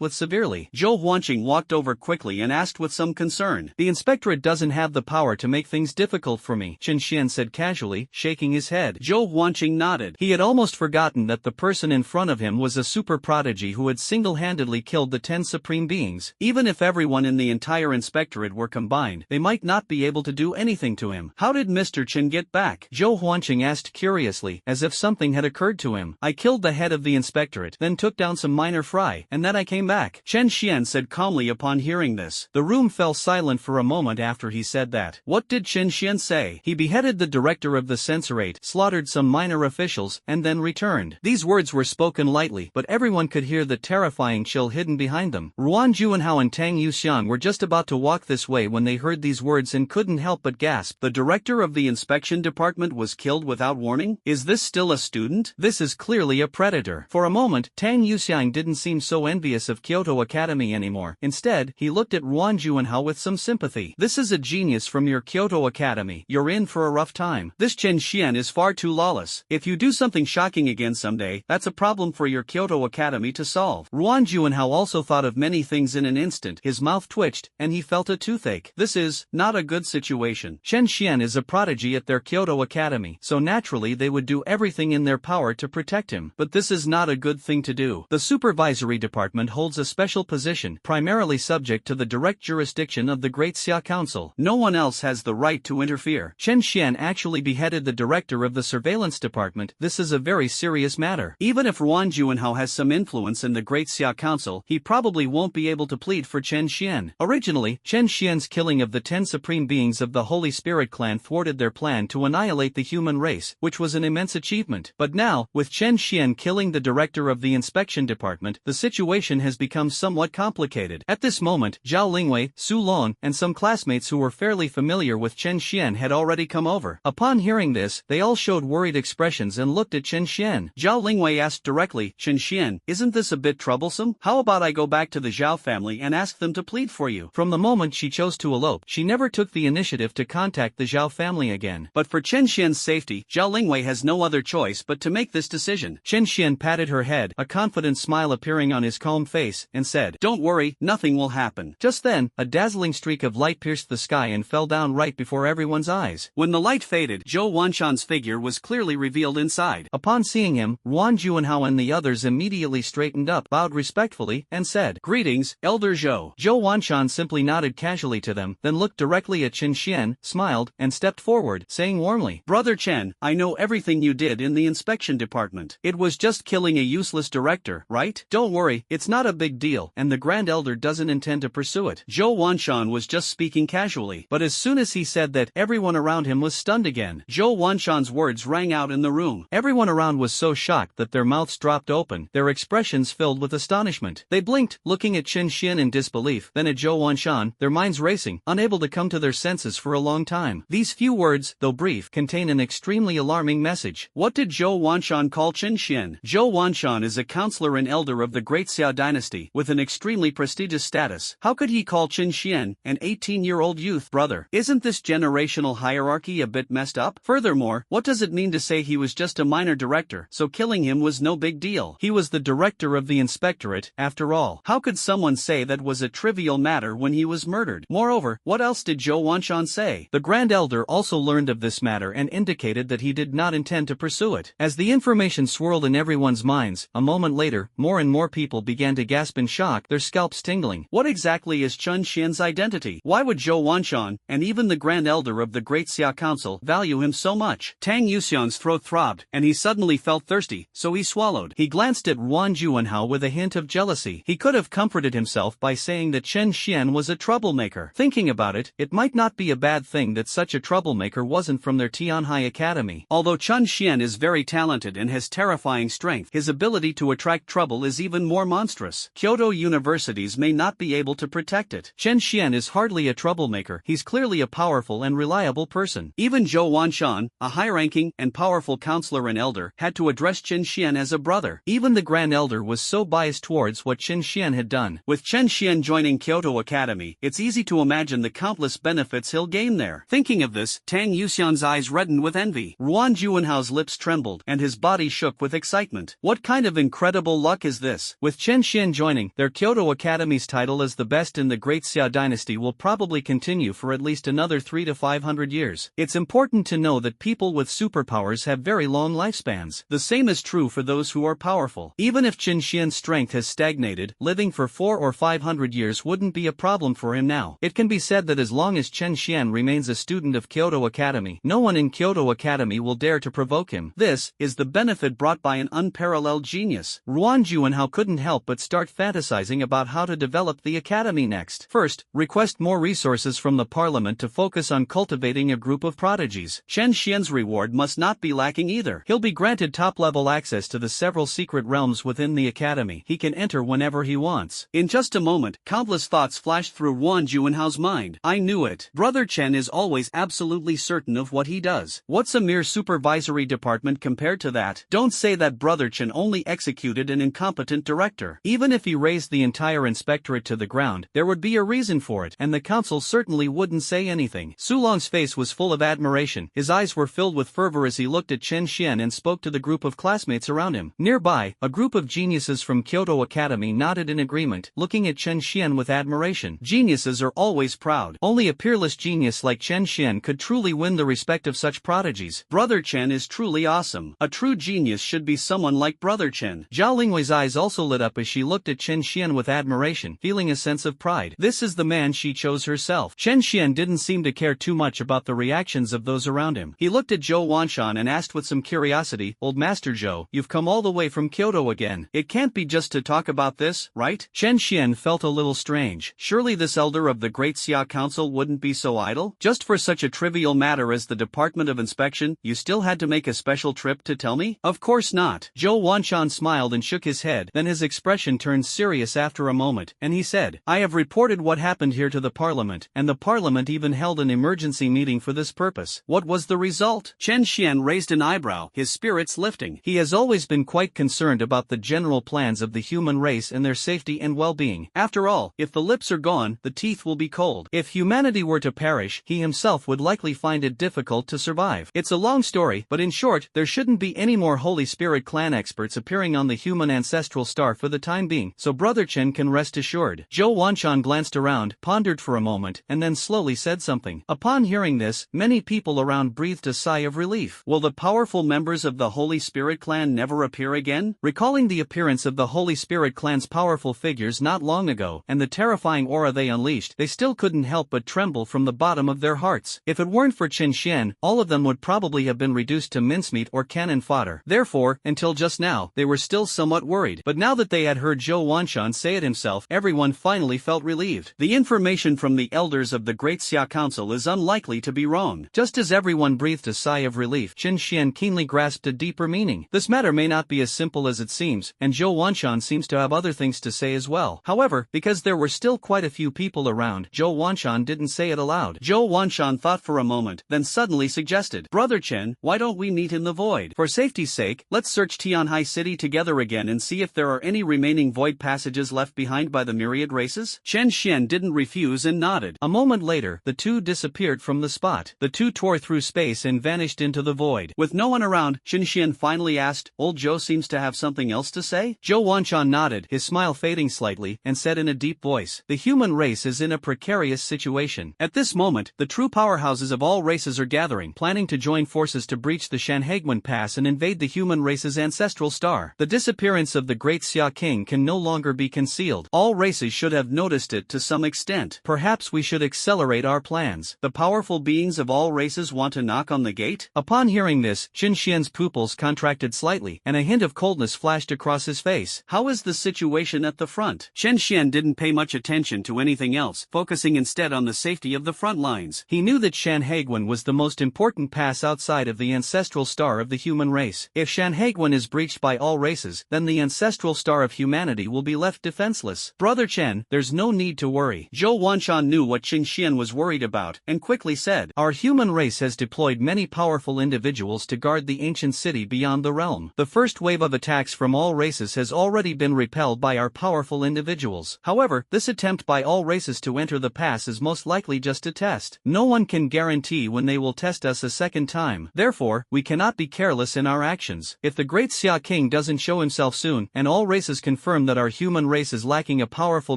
with severely. Zhou Wanqing walked over quickly and asked with some concern. The inspectorate doesn't have the power to make things difficult for me, Chen Xian said casually, shaking his head. Zhou Wanqing nodded. He had almost forgotten that the person in front of him was a super prodigy who had single-handedly killed the 10 supreme beings. Even if everyone in the entire inspectorate were combined, they might not be able to do anything to him. How did Mr. Chen get back? Zhou Wanqing asked curiously, as if something had occurred to him. I killed the head of the inspectorate, then took down some minor fry, and then I came back, Chen Xian said calmly upon hearing this. The room fell silent for a moment after he said that. What did Chen Xian say? He beheaded the director of the censorate, slaughtered some minor officials, and then returned. These words were spoken lightly, but everyone could hear the terrifying chill hidden behind them. Ruan Juanhao and Tang Yuxiang were just about to walk this way when they heard these words and couldn't help but gasp. The director of the inspection department was killed without warning? Is this still a student? This is clearly a predator. For a moment, Tang Yuxiang didn't seem so envious of Kyoto Academy anymore. Instead, he looked at Ruan Juanhao with some sympathy. This is a genius from your Kyoto Academy. You're in for a rough time. This Chen Xian is far too lawless. If you do something shocking again someday, that's a problem for your Kyoto Academy to solve. Ruan Juanhao also thought of many many things in an instant. His mouth twitched, and he felt a toothache. This is not a good situation. Chen Xian is a prodigy at their Kyoto Academy, so naturally they would do everything in their power to protect him. But this is not a good thing to do. The supervisory department holds a special position, primarily subject to the direct jurisdiction of the Great Xia Council. No one else has the right to interfere. Chen Xian actually beheaded the director of the surveillance department. This is a very serious matter. Even if Ruan Juanhao has some influence in the Great Xia Council, he probably won't be able to plead for Chen Xian. Originally, Chen Xian's killing of the 10 supreme beings of the Holy Spirit clan thwarted their plan to annihilate the human race, which was an immense achievement. But now, with Chen Xian killing the director of the inspection department, the situation has become somewhat complicated. At this moment, Zhao Lingwei, Su Long, and some classmates who were fairly familiar with Chen Xian had already come over. Upon hearing this, they all showed worried expressions and looked at Chen Xian. Zhao Lingwei asked directly, Chen Xian, isn't this a bit troublesome? How about I go back to the Zhao family and ask them to plead for you? From the moment she chose to elope, she never took the initiative to contact the Zhao family again. But for Chen Xian's safety, Zhao Lingwei has no other choice but to make this decision. Chen Xian patted her head, a confident smile appearing on his calm face, and said, Don't worry, nothing will happen. Just then, a dazzling streak of light pierced the sky and fell down right before everyone's eyes. When the light faded, Zhou Wanshan's figure was clearly revealed inside. Upon seeing him, Ruan Juanhao and the others immediately straightened up, bowed respectfully, and said, Greetings, Elder Zhou. Zhou Wanshan simply nodded casually to them, then looked directly at Chen Xian, smiled, and stepped forward, saying warmly, Brother Chen, I know everything you did in the inspection department. It was just killing a useless director, right? Don't worry, it's not a big deal, and the Grand Elder doesn't intend to pursue it. Zhou Wanshan was just speaking casually, but as soon as he said that, everyone around him was stunned again. Zhou Wanshan's words rang out in the room. Everyone around was so shocked that their mouths dropped open, their expressions filled with astonishment. They blinked, looking at Chen Xian in disbelief, then at Zhou Wanshan, their minds racing, unable to come to their senses for a long time. These few words, though brief, contain an extremely alarming message. What did Zhou Wanshan call Chen Xian? Zhou Wanshan is a counselor and elder of the Great Xia dynasty, with an extremely prestigious status. How could he call Chen Xian, an 18-year-old youth, brother? Isn't this generational hierarchy a bit messed up? Furthermore, what does it mean to say he was just a minor director, so killing him was no big deal? He was the director of the inspectorate, after all. How could someone say that was a trivial matter when he was murdered? Moreover, what else did Zhou Wanshan say? The Grand Elder also learned of this matter and indicated that he did not intend to pursue it. As the information swirled in everyone's minds, a moment later, more and more people began to gasp in shock, their scalps tingling. What exactly is Chen Xian's identity? Why would Zhou Wanshan, and even the Grand Elder of the Great Xia Council, value him so much? Tang Yuxian's throat throbbed, and he suddenly felt thirsty, so he swallowed. He glanced at Ruan Juanhao with a hint of jealousy. He could have comforted himself by saying that Chen Xian was a troublemaker. Thinking about it, it might not be a bad thing that such a troublemaker wasn't from their Tianhai Academy. Although Chen Xian is very talented and has terrifying strength, his ability to attract trouble is even more monstrous. Kyoto universities may not be able to protect it. Chen Xian is hardly a troublemaker, he's clearly a powerful and reliable person. Even Zhou Wanshan, a high-ranking and powerful counselor and elder, had to address Chen Xian as a brother. Even the Grand Elder was so biased towards what Chen Xian had done. With Chen Xian joining Kyoto Academy, it's easy to imagine the countless benefits he'll gain there. Thinking of this, Tang Yuxian's eyes reddened with envy. Ruan Juanhao's lips trembled, and his body shook with excitement. What kind of incredible luck is this? With Chen Xian joining, their Kyoto Academy's title as the best in the Great Xia dynasty will probably continue for at least another 300 to 500 years. It's important to know that people with superpowers have very long lifespans. The same is true for those who are powerful. Even if Chen Xian's strength has stagnated, living for 400 or 500 years wouldn't be a problem for him now. It can be said that as long as Chen Xian remains a student of Kyoto Academy, no one in Kyoto Academy will dare to provoke him. This is the benefit brought by an unparalleled genius. Ruan Juanhao couldn't help but start fantasizing about how to develop the academy next. First, request more resources from the parliament to focus on cultivating a group of prodigies. Chen Xian's reward must not be lacking either. He'll be granted top-level access to the several secret realms within the academy. He can enter whenever he wants. In just a moment, countless thoughts flashed through Ruan Juanhao's mind. I knew it. Brother Chen is always absolutely certain of what he does. What's a mere supervisory department compared to that? Don't say that Brother Chen only executed an incompetent director. Even if he raised the entire inspectorate to the ground, there would be a reason for it, and the council certainly wouldn't say anything. Su Long's face was full of admiration. His eyes were filled with fervor as he looked at Chen Xian and spoke to the group of classmates around him. Nearby, a group of geniuses from Kyoto Academy nodded in agreement. enjoyment, looking at Chen Xian with admiration. Geniuses are always proud. Only a peerless genius like Chen Xian could truly win the respect of such prodigies. Brother Chen is truly awesome. A true genius should be someone like Brother Chen. Zhao Lingwei's eyes also lit up as she looked at Chen Xian with admiration, feeling a sense of pride. This is the man she chose herself. Chen Xian didn't seem to care too much about the reactions of those around him. He looked at Zhou Wanshan and asked with some curiosity, "Old Master Zhou, you've come all the way from Kyoto again. It can't be just to talk about this, right?" Chen Xian felt a little strange. Surely this elder of the Great Xia Council wouldn't be so idle? Just for such a trivial matter as the Department of Inspection, you still had to make a special trip to tell me? Of course not. Zhou Wanshan smiled and shook his head, then his expression turned serious after a moment, and he said, "I have reported what happened here to the Parliament, and the Parliament even held an emergency meeting for this purpose." "What was the result?" Chen Xian raised an eyebrow, his spirits lifting. He has always been quite concerned about the general plans of the human race and their safety and well-being. After all, if the lips are gone, the teeth will be cold. If humanity were to perish, he himself would likely find it difficult to survive. It's a long story, but in short, there shouldn't be any more Holy Spirit clan experts appearing on the human ancestral star for the time being, so Brother Chen can rest assured. Zhou Wanshan glanced around, pondered for a moment, and then slowly said something. Upon hearing this, many people around breathed a sigh of relief. Will the powerful members of the Holy Spirit clan never appear again? Recalling the appearance of the Holy Spirit clan's powerful figures not long ago, and the terrifying aura they unleashed, they still couldn't help but tremble from the bottom of their hearts. If it weren't for Chen Xian, all of them would probably have been reduced to mincemeat or cannon fodder. Therefore, until just now, they were still somewhat worried. But now that they had heard Zhou Wanshan say it himself, everyone finally felt relieved. The information from the elders of the Great Xia Council is unlikely to be wrong. Just as everyone breathed a sigh of relief, Chen Xian keenly grasped a deeper meaning. This matter may not be as simple as it seems, and Zhou Wanshan seems to have other things to say as well. However, because there were still quite a few people around, Zhou Wanshan didn't say it aloud. Zhou Wanshan thought for a moment, then suddenly suggested, "Brother Chen, why don't we meet in the void? For safety's sake, let's search Tianhai City together again and see if there are any remaining void passages left behind by the Myriad races." Chen Xian didn't refuse and nodded. A moment later, the two disappeared from the spot. The two tore through space and vanished into the void. With no one around, Chen Xian finally asked, "Old Zhou seems to have something else to say?" Zhou Wanshan nodded, his smile fading slightly, and said in a deep voice, "The human race is in a precarious situation. At this moment, the true powerhouses of all races are gathering, planning to join forces to breach the Shanhaiguan Pass and invade the human race's ancestral star. The disappearance of the Great Xia King can no longer be concealed. All races should have noticed it to some extent. Perhaps we should accelerate our plans. The powerful beings of all races want to knock on the gate?" Upon hearing this, Chen Xian's pupils contracted slightly, and a hint of coldness flashed across his face. "How is the situation at the front?" Chen Xian didn't pay much attention to anything else, focusing instead on the safety of the front lines. He knew that Shanhaiguan was the most important pass outside of the ancestral star of the human race. If Shanhaiguan is breached by all races, then the ancestral star of humanity will be left defenseless. Brother Chen, there's no need to worry. Zhou Wanshan knew what Chen Xian was worried about, and quickly said, "Our human race has deployed many powerful individuals to guard the ancient city beyond the realm. The first wave of attacks from all races has already been repelled by our powerful individuals. However, this attempt by all races to enter the pass is most likely just a test. No one can guarantee when they will test us a second time. Therefore, we cannot be careless in our actions. If the Great Xia King doesn't show himself soon, and all races confirm that our human race is lacking a powerful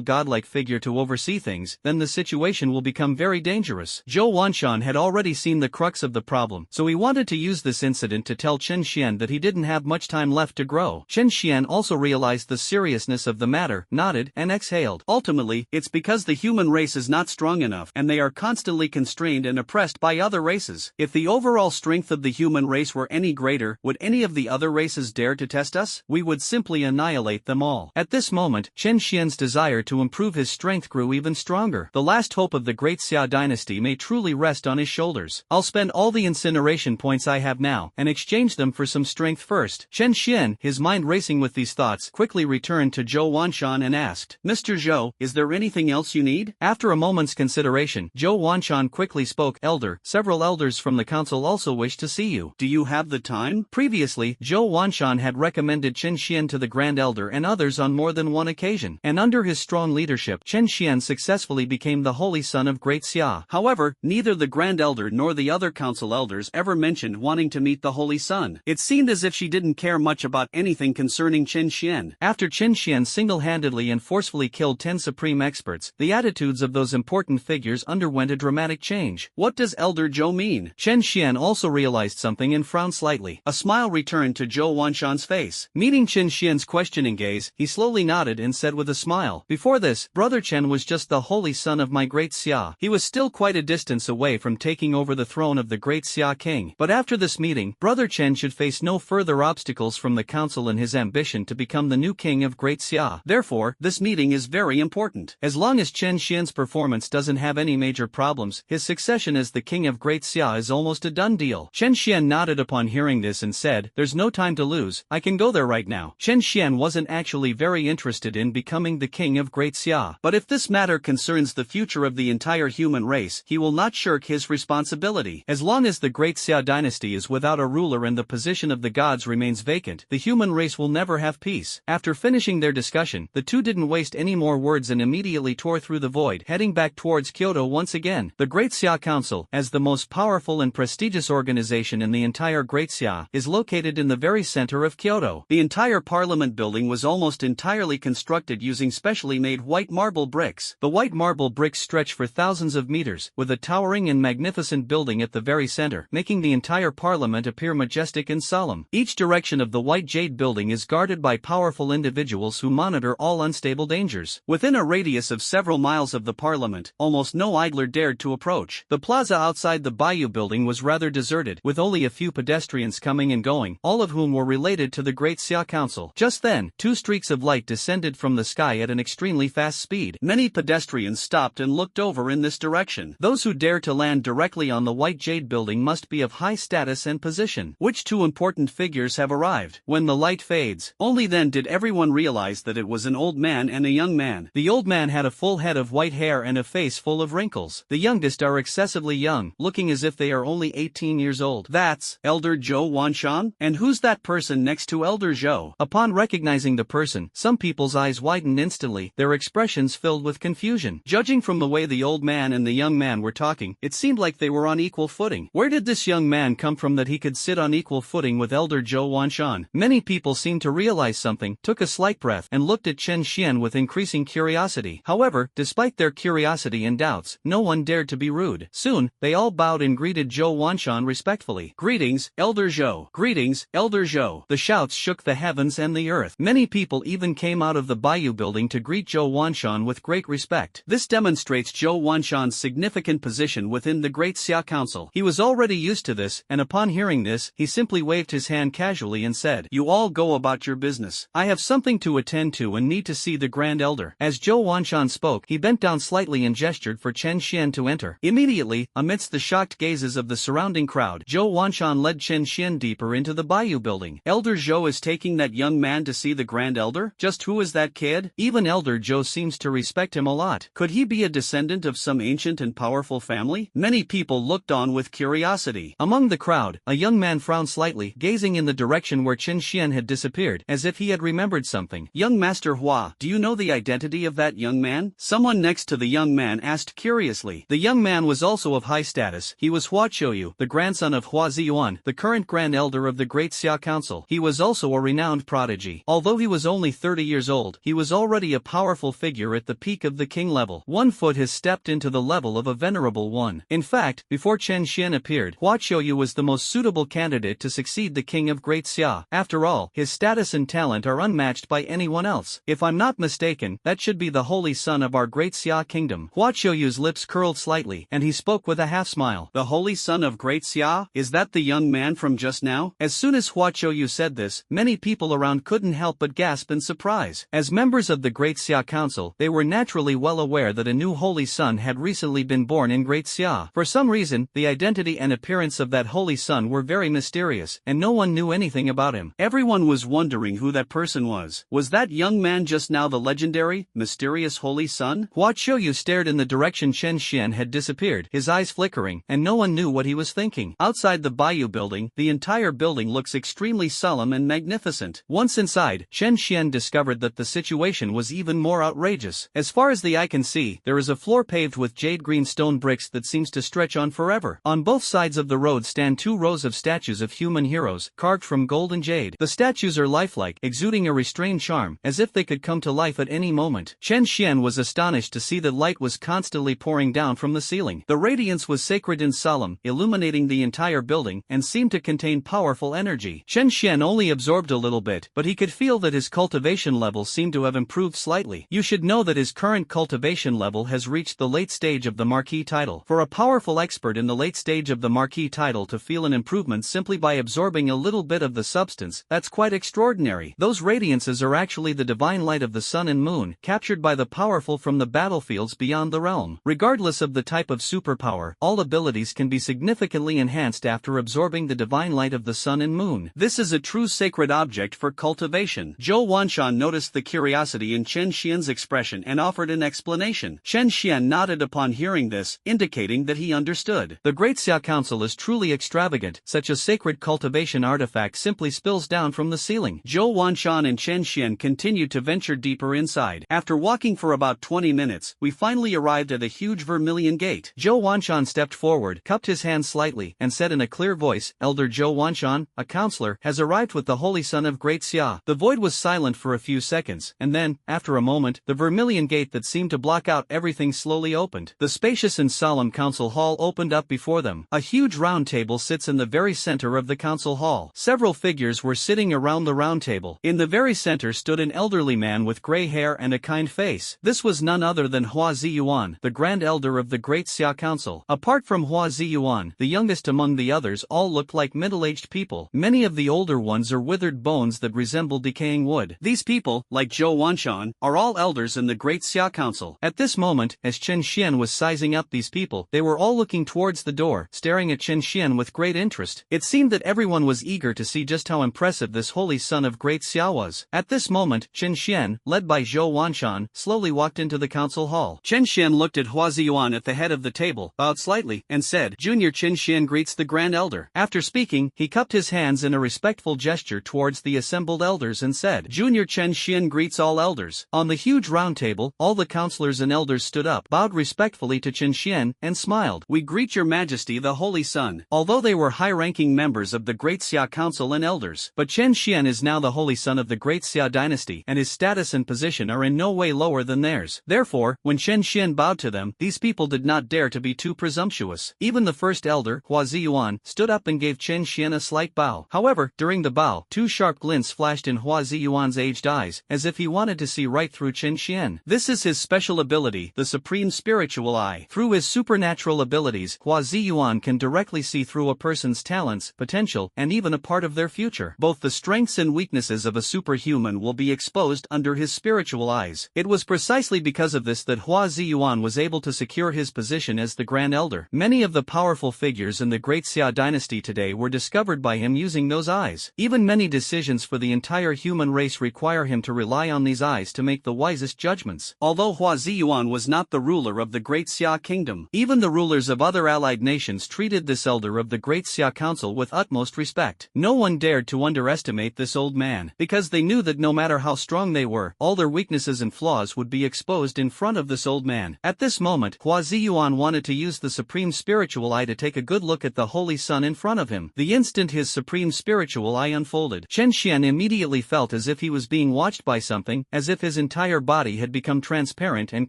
godlike figure to oversee things, then the situation will become very dangerous." Zhou Wanshan had already seen the crux of the problem, so he wanted to use this incident to tell Chen Xian that he didn't have much time left to grow. Chen Xian also realized the seriousness of the matter, nodded, and exhaled. "Ultimately, it's because the human race is not strong enough, and they are constantly constrained and oppressed by other races. If the overall strength of the human race were any greater, would any of the other races dare to test us? We would simply annihilate them all." At this moment, Chen Xian's desire to improve his strength grew even stronger. The last hope of the Great Xia dynasty may truly rest on his shoulders. "I'll spend all the incineration points I have now, and exchange them for some strength first." Chen Xian, his mind racing with these thoughts, quickly returned to Zhou Wanshan and asked, "Mr. Zhou, is there anything else you need?" After a moment's consideration, Zhou Wanshan quickly spoke, "Elder, several elders from the council also wish to see you. Do you have the time?" Previously, Zhou Wanshan had recommended Chen Xian to the Grand Elder and others on more than one occasion, and under his strong leadership, Chen Xian successfully became the holy son of Great Xia. However, neither the Grand Elder nor the other council elders ever mentioned wanting to meet the Holy Son. It seemed as if she didn't care much about anything concerning Chen Xian. After Chen Xian single-handedly single-handedly and forcefully killed 10 supreme experts, the attitudes of those important figures underwent a dramatic change. What does Elder Zhou mean? Chen Xian also realized something and frowned slightly. A smile returned to Zhou Wanshan's face. Meeting Chen Xian's questioning gaze, he slowly nodded and said with a smile, "Before this, Brother Chen was just the holy son of my great Xia. He was still quite a distance away from taking over the throne of the great Xia king. But after this meeting, Brother Chen should face no further obstacles from the council in his ambition to become the new king of Great Xia. Therefore, this meeting is very important. As long as Chen Xian's performance doesn't have any major problems, his succession as the king of Great Xia is almost a done deal." Chen Xian nodded upon hearing this and said, "There's no time to lose, I can go there right now." Chen Xian wasn't actually very interested in becoming the king of Great Xia. But if this matter concerns the future of the entire human race, he will not shirk his responsibility. As long as the Great Xia dynasty is without a ruler and the position of the gods remains vacant, the human race will never have peace. After finishing their discussion, the two didn't waste any more words and immediately tore through the void, heading back towards Kyoto once again. The Great Xia Council, as the most powerful and prestigious organization in the entire Great Xia, is located in the very center of Kyoto. The entire parliament building was almost entirely constructed using specially made white marble bricks. The white marble bricks stretch for thousands of meters, with a towering and magnificent building at the very center, making the entire parliament appear majestic and solemn. Each direction of the white jade building is guarded by powerful individuals who monitor all unstable dangers. Within a radius of several miles of the parliament, almost no idler dared to approach. The plaza outside the Bayou building was rather deserted, with only a few pedestrians coming and going, all of whom were related to the Great Xia Council. Just then, two streaks of light descended from the sky at an extremely fast speed. Many pedestrians stopped and looked over in this direction. Those who dare to land directly on the white jade building must be of high status and position. Which two important figures have arrived? When the light fades, only then did everyone realize that it was an old man and a young man. The old man had a full head of white hair and a face full of wrinkles. The youngest are excessively young, looking as if they are only 18 years old. That's Elder Zhou Wanshan? And who's that person next to Elder Zhou? Upon recognizing the person, some people's eyes widened instantly, their expressions filled with confusion. Judging from the way the old man and the young man were talking, it seemed like they were on equal footing. Where did this young man come from that he could sit on equal footing with Elder Zhou Wanshan? Many people seemed to realize something, took a slight breath, and looked at Chen Xian with increasing curiosity. However, despite their curiosity and doubts, no one dared to be rude. Soon, they all bowed and greeted Zhou Wanshan respectfully. "Greetings, Elder Zhou. Greetings, Elder Zhou." The shouts shook the heavens and the earth. Many people even came out of the Bayou building to greet Zhou Wanshan with great respect. This demonstrates Zhou Wanshan's significant position within the Great Xia Council. He was already used to this, and upon hearing this, he simply waved his hand casually and said, "You all go about your business. I have something to attend to and need to see the Grand Elder." As Zhou Wanshan spoke, he bent down slightly and gestured for Chen Xian to enter. Immediately, amidst the shocked gazes of the surrounding crowd, Zhou Wanshan led Chen Xian deeper into the Bayou building. Elder Zhou is taking that young man to see the Grand Elder? Just who is that kid? Even Elder Zhou seems to respect him a lot. Could he be a descendant of some ancient and powerful family? Many people looked on with curiosity. Among the crowd, a young man frowned slightly, gazing in the direction where Chen Xian had disappeared, as if he had remembered something. "Young Master Hua, do you know the identity of that young man?" Someone next to the young man asked curiously. The young man was also of high status. He was Hua Qiuyu, the grandson of Hua Ziyuan, the current Grand Elder of the Great Xia Council. He was also a renowned prodigy. Although he was only 30 years old, he was already a powerful figure at the peak of the king level. 1 foot has stepped into the level of a venerable one. In fact, before Chen Xian appeared, Hua Qiuyu was the most suitable candidate to succeed the king of Great Xia. After all, his status and talent are unmatched by anyone else. If I'm not mistaken, that should be the holy son of our Great Xia kingdom. Hua Qiuyu's lips curled slightly, and he spoke with a half-smile. "The holy son of Great Xia? Is that the young man from just now?" As soon as Hua Qiuyu said this, many people around couldn't help but gasp in surprise. As members of the Great Xia Council, they were naturally well aware that a new holy son had recently been born in Great Xia. For some reason, the identity and appearance of that holy son were very mysterious, and no one knew anything about him. Everyone was wondering who that person was. Was that young man just now the legendary, mysterious holy son? Hua Qiuyu stared in the direction Chen Xian had disappeared, his eyes flickering, and no one knew what he was thinking. Outside the Bayou building, the entire building looks extremely solemn and magnificent. Once inside, Chen Xian discovered that the situation was even more outrageous. As far as the eye can see, there is a floor paved with jade green stone bricks that seems to stretch on forever. On both sides of the road stand 2 rows of statues of human heroes, carved from gold and jade. The statues are lifelike, exuding a restrained charm, as if they it could come to life at any moment. Chen Xian was astonished to see that light was constantly pouring down from the ceiling. The radiance was sacred and solemn, illuminating the entire building, and seemed to contain powerful energy. Chen Xian only absorbed a little bit, but he could feel that his cultivation level seemed to have improved slightly. You should know that his current cultivation level has reached the late stage of the Marquis title. For a powerful expert in the late stage of the Marquis title to feel an improvement simply by absorbing a little bit of the substance, that's quite extraordinary. Those radiances are actually the divine light of the sun and moon, captured by the powerful from the battlefields beyond the realm. Regardless of the type of superpower, all abilities can be significantly enhanced after absorbing the divine light of the sun and moon. This is a true sacred object for cultivation. Zhou Wanshan noticed the curiosity in Chen Xian's expression and offered an explanation. Chen Xian nodded upon hearing this, indicating that he understood. The Great Xia Council is truly extravagant. Such a sacred cultivation artifact simply spills down from the ceiling. Zhou Wanshan and Chen Xian continued to venture deeper inside. After walking for about 20 minutes, we finally arrived at a huge vermilion gate. Zhou Wanshan stepped forward, cupped his hands slightly, and said in a clear voice, "Elder Zhou Wanshan, a counselor, has arrived with the Holy Son of Great Xia." The void was silent for a few seconds, and then, after a moment, the vermilion gate that seemed to block out everything slowly opened. The spacious and solemn council hall opened up before them. A huge round table sits in the very center of the council hall. Several figures were sitting around the round table. In the very center stood an elderly man with gray hair and a kind face. This was none other than Hua Ziyuan, the Grand Elder of the Great Xia Council. Apart from Hua Ziyuan, the youngest among the others all looked like middle-aged people. Many of the older ones are withered bones that resemble decaying wood. These people, like Zhou Wanshan, are all elders in the Great Xia Council. At this moment, as Chen Xian was sizing up these people, they were all looking towards the door, staring at Chen Xian with great interest. It seemed that everyone was eager to see just how impressive this holy son of Great Xia was. At this moment, Chen Xian, led by Zhou Wanshan, slowly walked into the council hall. Chen Xian looked at Hua Ziyuan at the head of the table, bowed slightly, and said, "Junior Chen Xian greets the Grand Elder." After speaking, he cupped his hands in a respectful gesture towards the assembled elders and said, "Junior Chen Xian greets all elders." On the huge round table, all the councilors and elders stood up, bowed respectfully to Chen Xian, and smiled. "We greet your majesty the Holy Son." Although they were high-ranking members of the Great Xia Council and elders, but Chen Xian is now the holy son of the Great Xia dynasty, and his status and position are in no way lower than theirs. Therefore, when Chen Xian bowed to them, these people did not dare to be too presumptuous. Even the first elder, Hua Ziyuan, stood up and gave Chen Xian a slight bow. However, during the bow, two sharp glints flashed in Hua Ziyuan's aged eyes, as if he wanted to see right through Chen Xian. This is his special ability, the Supreme Spiritual Eye. Through his supernatural abilities, Hua Ziyuan can directly see through a person's talents, potential, and even a part of their future. Both the strengths and weaknesses of a superhuman will be exposed under his spiritual eyes. It was precisely because of this that Hua Ziyuan was able to secure his position as the Grand Elder. Many of the powerful figures in the Great Xia dynasty today were discovered by him using those eyes. Even many decisions for the entire human race require him to rely on these eyes to make the wisest judgments. Although Hua Ziyuan was not the ruler of the Great Xia Kingdom, even the rulers of other allied nations treated this elder of the Great Xia Council with utmost respect. No one dared to underestimate this old man, because they knew that no matter how strong they were, all their weaknesses and flaws would be exposed in front of this old man. At this moment, Hua Ziyuan wanted to use the Supreme Spiritual Eye to take a good look at the Holy Son in front of him. The instant his Supreme Spiritual Eye unfolded, Chen Xian immediately felt as if he was being watched by something, as if his entire body had become transparent and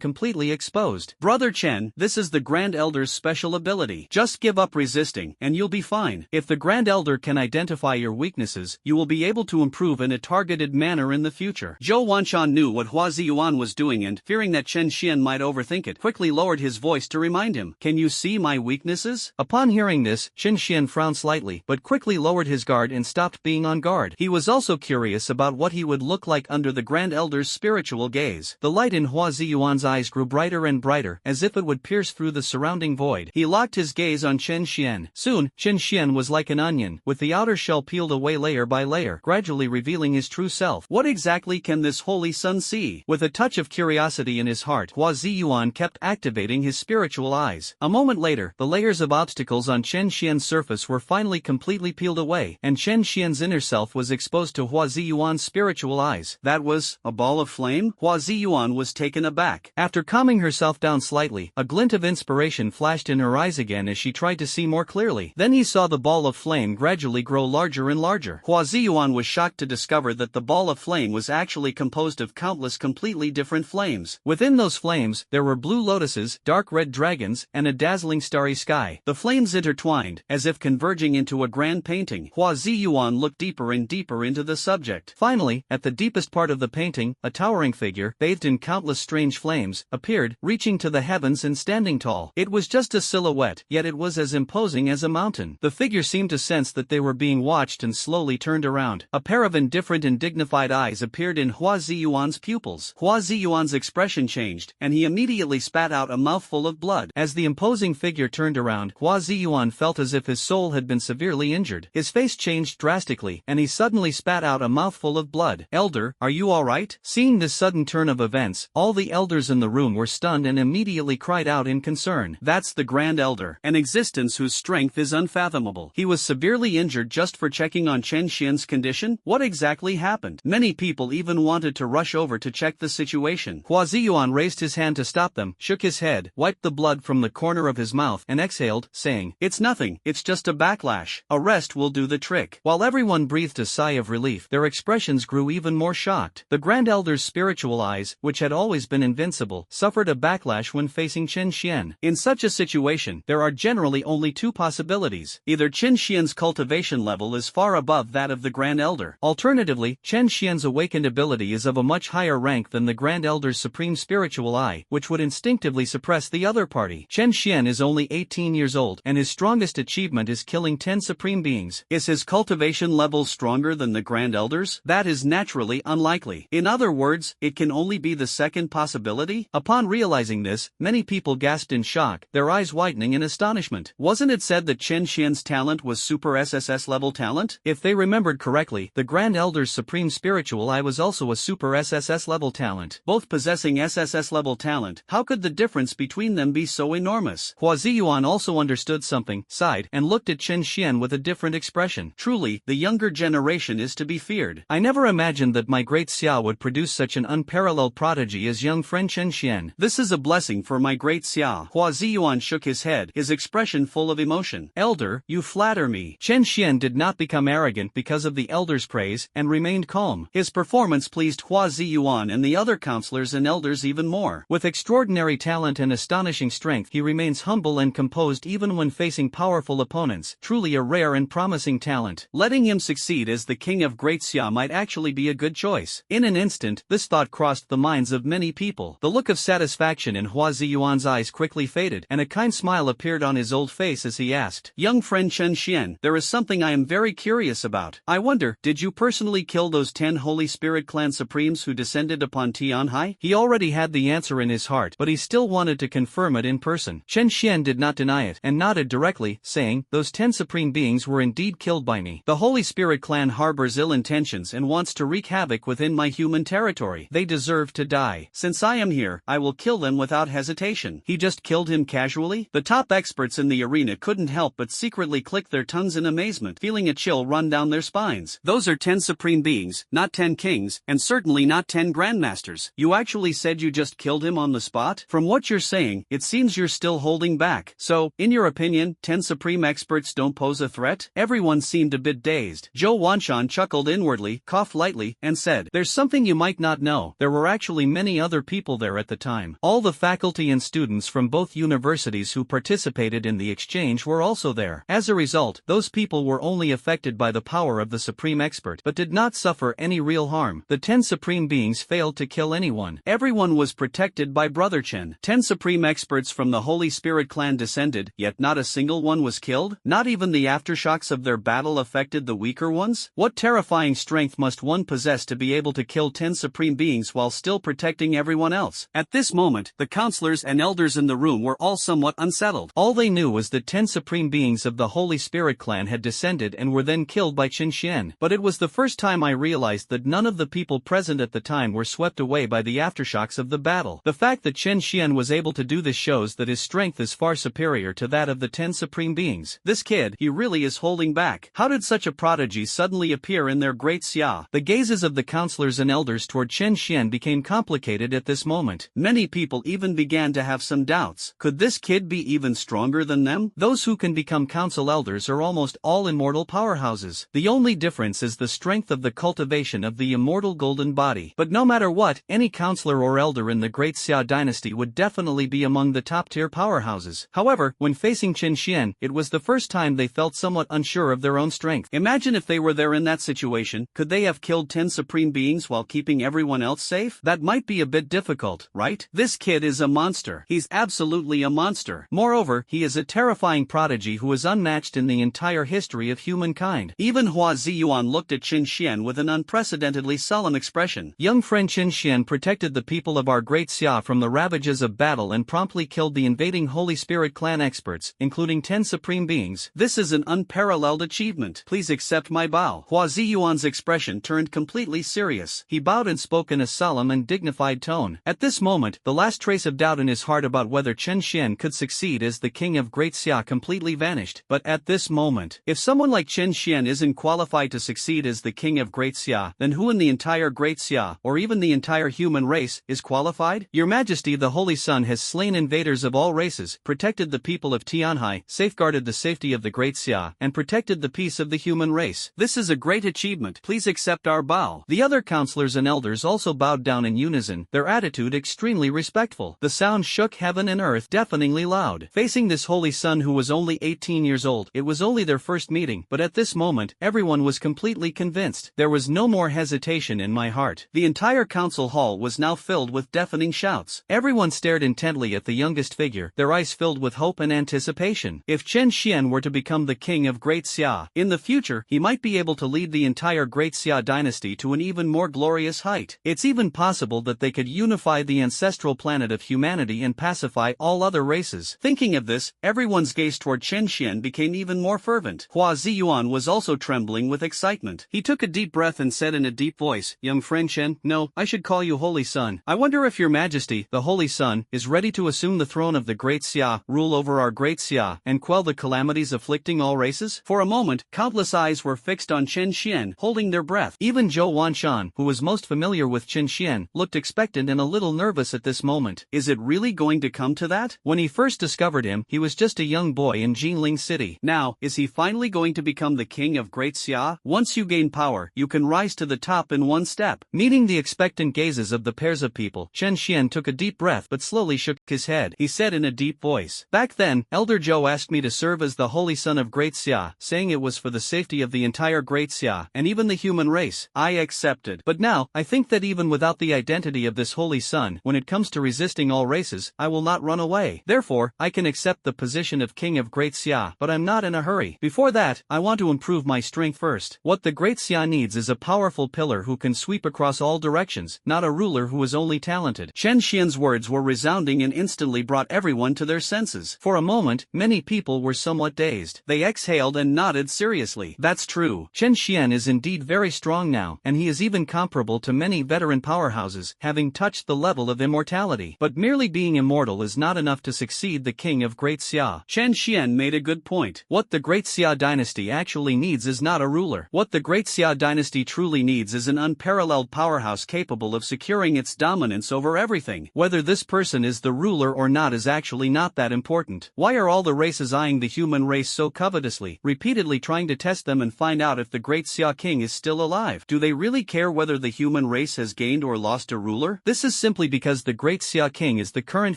completely exposed. "Brother Chen, this is the Grand Elder's special ability. Just give up resisting, and you'll be fine. If the Grand Elder can identify your weaknesses, you will be able to improve in a targeted manner in the future." Zhou Wanshan knew what Hua Ziyuan was doing and, fearing that Chen Xian might overthink it, quickly lowered his voice to remind him, "Can you see my weaknesses?" Upon hearing this, Chen Xian frowned slightly, but quickly lowered his guard and stopped being on guard. He was also curious about what he would look like under the Grand Elder's spiritual gaze. The light in Hua Ziyuan's eyes grew brighter and brighter, as if it would pierce through the surrounding void. He locked his gaze on Chen Xian. Soon, Chen Xian was like an onion, with the outer shell peeled away layer by layer, gradually revealing his true self. What exactly can this holy son see? With a touch of curiosity in his heart, Hua Ziyuan kept activating his spiritual eyes. A moment later, the layers of obstacles on Chen Xian's surface were finally completely peeled away, and Chen Xian's inner self was exposed to Hua Ziyuan's spiritual eyes. That was a ball of flame? Hua Ziyuan was taken aback. After calming herself down slightly, a glint of inspiration flashed in her eyes again as she tried to see more clearly. Then he saw the ball of flame gradually grow larger and larger. Hua Ziyuan was shocked to discover that the ball of flame was actually actually composed of countless completely different flames. Within those flames, there were blue lotuses, dark red dragons, and a dazzling starry sky. The flames intertwined, as if converging into a grand painting. Hua Ziyuan looked deeper and deeper into the subject. Finally, at the deepest part of the painting, a towering figure, bathed in countless strange flames, appeared, reaching to the heavens and standing tall. It was just a silhouette, yet it was as imposing as a mountain. The figure seemed to sense that they were being watched and slowly turned around. A pair of indifferent and dignified eyes appeared in Hua Ziyuan's pupils. Hua Ziyuan's expression changed, and he immediately spat out a mouthful of blood. As the imposing figure turned around, Hua Ziyuan felt as if his soul had been severely injured. His face changed drastically, and he suddenly spat out a mouthful of blood. "Elder, are you alright?" Seeing this sudden turn of events, all the elders in the room were stunned and immediately cried out in concern. That's the Grand Elder, an existence whose strength is unfathomable. He was severely injured just for checking on Chen Xian's condition? What exactly happened? Many people even wanted to rush over to check the situation. Hua Ziyuan raised his hand to stop them, shook his head, wiped the blood from the corner of his mouth, and exhaled, saying, "It's nothing, it's just a backlash. A rest will do the trick." While everyone breathed a sigh of relief, their expressions grew even more shocked. The Grand Elder's spiritual eyes, which had always been invincible, suffered a backlash when facing Chen Xian. In such a situation, there are generally only two possibilities. Either Chen Xian's cultivation level is far above that of the Grand Elder. Alternatively, Chen Xian's awakened ability is of a much higher rank than the Grand Elder's supreme spiritual eye, which would instinctively suppress the other party. Chen Xian is only 18 years old, and his strongest achievement is killing 10 supreme beings. Is his cultivation level stronger than the Grand Elder's? That is naturally unlikely. In other words, it can only be the second possibility? Upon realizing this, many people gasped in shock, their eyes widening in astonishment. Wasn't it said that Chen Xian's talent was super SSS level talent? If they remembered correctly, the Grand Elder's supreme spiritual eye was also a super SSS level talent. Both possessing SSS level talent, how could the difference between them be so enormous? Hua Ziyuan also understood something, sighed, and looked at Chen Xian with a different expression. Truly, the younger generation is to be feared. I never imagined that my great Xia would produce such an unparalleled prodigy as young friend Chen Xian. This is a blessing for my great Xia. Hua Ziyuan shook his head, his expression full of emotion. "Elder, you flatter me." Chen Xian did not become arrogant because of the elder's praise, and remained calm. His performance pleased Hua Ziyuan and the other counselors and elders even more. With extraordinary talent and astonishing strength, he remains humble and composed even when facing powerful opponents, truly a rare and promising talent. Letting him succeed as the king of Great Xia might actually be a good choice. In an instant, this thought crossed the minds of many people. The look of satisfaction in Hua Ziyuan's eyes quickly faded, and a kind smile appeared on his old face as he asked, "Young friend Chen Xian, there is something I am very curious about. I wonder, did you personally kill those 10 Holy Spirit Clan Supremes who descended upon Tianhai?" He already had the answer in his heart, but he still wanted to confirm it in person. Chen Xian did not deny it, and nodded directly, saying, "Those 10 supreme beings were indeed killed by me. The Holy Spirit Clan harbors ill intentions and wants to wreak havoc within my human territory. They deserve to die. Since I am here, I will kill them without hesitation." He just killed him casually? The top experts in the arena couldn't help but secretly click their tongues in amazement, feeling a chill run down their spines. Those are 10 supreme beings, not 10 kings, and certainly not 10 grandmasters. You actually said you just killed him on the spot? From what you're saying, it seems you're still holding back. So, in your opinion, 10 supreme experts don't pose a threat? Everyone seemed a bit dazed. Zhou Wanshan chuckled inwardly, coughed lightly, and said, "There's something you might not know. There were actually many other people there at the time. All the faculty and students from both universities who participated in the exchange were also there. As a result, those people were only affected by the power of the supreme expert, but did not suffer any real harm. The 10 supreme beings failed to kill anyone. Everyone was protected by Brother Chen. 10 supreme experts from the Holy Spirit Clan descended, yet not a single one was killed? Not even the aftershocks of their battle affected the weaker ones? What terrifying strength must one possess to be able to kill 10 supreme beings while still protecting everyone else?" At this moment, the counselors and elders in the room were all somewhat unsettled. All they knew was that 10 supreme beings of the Holy Spirit Clan had descended and were then killed by Chen Xian. But it was the first time I realized that none of the people present at the time were swept away by the aftershocks of the battle. The fact that Chen Xian was able to do this shows that his strength is far superior to that of the 10 supreme beings. This kid, he really is holding back. How did such a prodigy suddenly appear in their great Xia? The gazes of the counselors and elders toward Chen Xian became complicated at this moment. Many people even began to have some doubts. Could this kid be even stronger than them? Those who can become council elders are almost all immortal powerhouses. The only difference is the strength of the cultivation of the immortal golden body. But no matter what, any counselor or elder in the Great Xia dynasty would definitely be among the top-tier powerhouses. However, when facing Qin Xian, it was the first time they felt somewhat unsure of their own strength. Imagine if they were there in that situation, could they have killed 10 supreme beings while keeping everyone else safe? That might be a bit difficult, right? This kid is a monster. He's absolutely a monster. Moreover, he is a terrifying prodigy who is unmatched in the entire history of humankind. Even Hua Ziyuan looked at Qin Xian with an unprecedentedly solemn expression. Young friend Qin Xian protected the people of our Great Xia from the ravages of battle and promptly killed the invading Holy Spirit clan experts, including 10 supreme beings. This is an unparalleled achievement. Please accept my bow. Hua Ziyuan's expression turned completely serious. He bowed and spoke in a solemn and dignified tone. At this moment, the last trace of doubt in his heart about whether Qin Xian could succeed as the king of Great Xia completely vanished. But at this moment, if someone like Qin Xian isn't qualified to succeed as the king of Great Xia, then who in the entire Great Xia, or even the entire human race, is qualified? Your Majesty, the Holy Sun has slain invaders of all races, protected the people of Tianhai, safeguarded the safety of the Great Xia, and protected the peace of the human race. This is a great achievement. Please accept our bow. The other counselors and elders also bowed down in unison, their attitude extremely respectful. The sound shook heaven and earth deafeningly loud. Facing this Holy Sun who was only 18 years old, it was only their first meeting, but at this moment, everyone was completely convinced. There was no more hesitation in my heart. The entire council hall was now filled with deafening shouts. Everyone stared intently at the youngest figure, their eyes filled with hope and anticipation. If Qin Xian were to become the king of Great Xia, in the future, he might be able to lead the entire Great Xia dynasty to an even more glorious height. It's even possible that they could unify the ancestral planet of humanity and pacify all other races. Thinking of this, everyone's gaze toward Qin Xian became even more fervent. Hua Ziyuan was also trembling with excitement. He took a deep breath and said in a deep voice, "Young friend Chen, no, I should call you Holy Sun. I wonder if your Majesty, the Holy Sun, is ready to assume the throne of the Great Xia, rule over our Great Xia, and quell the calamities afflicting all races?" For a moment, countless eyes were fixed on Qin Xian, holding their breath. Even Zhou Wanshan, who was most familiar with Qin Xian, looked expectant and a little nervous at this moment. Is it really going to come to that? When he first discovered him, he was just a young boy in Jinling City. Now, is he finally going to become the king of Great Xia? Once you gain power, you can rise to the top in one step. Meeting the expectant gazes of the pairs of people, Qin Xian took a deep breath but slowly shook his head. He said in a deep voice, "Back then, Elder Zhou asked me to serve as the Holy Son of Great Xia, saying it was for the safety of the entire Great Xia, and even the human race. I accepted. But now, I think that even without the identity of this Holy Son, when it comes to resisting all races, I will not run away. Therefore, I can accept the position of King of Great Xia, but I'm not in a hurry. Before that, I want to improve my strength first. What the Great Xia needs is a powerful pillar who can sweep across all directions, not a ruler who is only talented." Qin Xian's words were resounding and instantly brought everyone to their senses. For a moment, many people were somewhat dazed. They exhaled and nodded seriously. That's true. Qin Xian is indeed very strong now, and he is even comparable to many veteran powerhouses, having touched the level of immortality. But merely being immortal is not enough to succeed the king of Great Xia. Qin Xian made a good point. What the Great Xia dynasty actually needs is not a ruler. What the Great Xia dynasty truly needs is an unparalleled powerhouse capable of securing its dominance over everything. Whether this person is the ruler or not is actually not that important. Why are all the races eyeing the human race so covetously, repeatedly trying to test them and find out if the Great Xia king is still alive? Do they really care whether the human race has gained or lost a ruler? This is simply because the Great Xia king is the current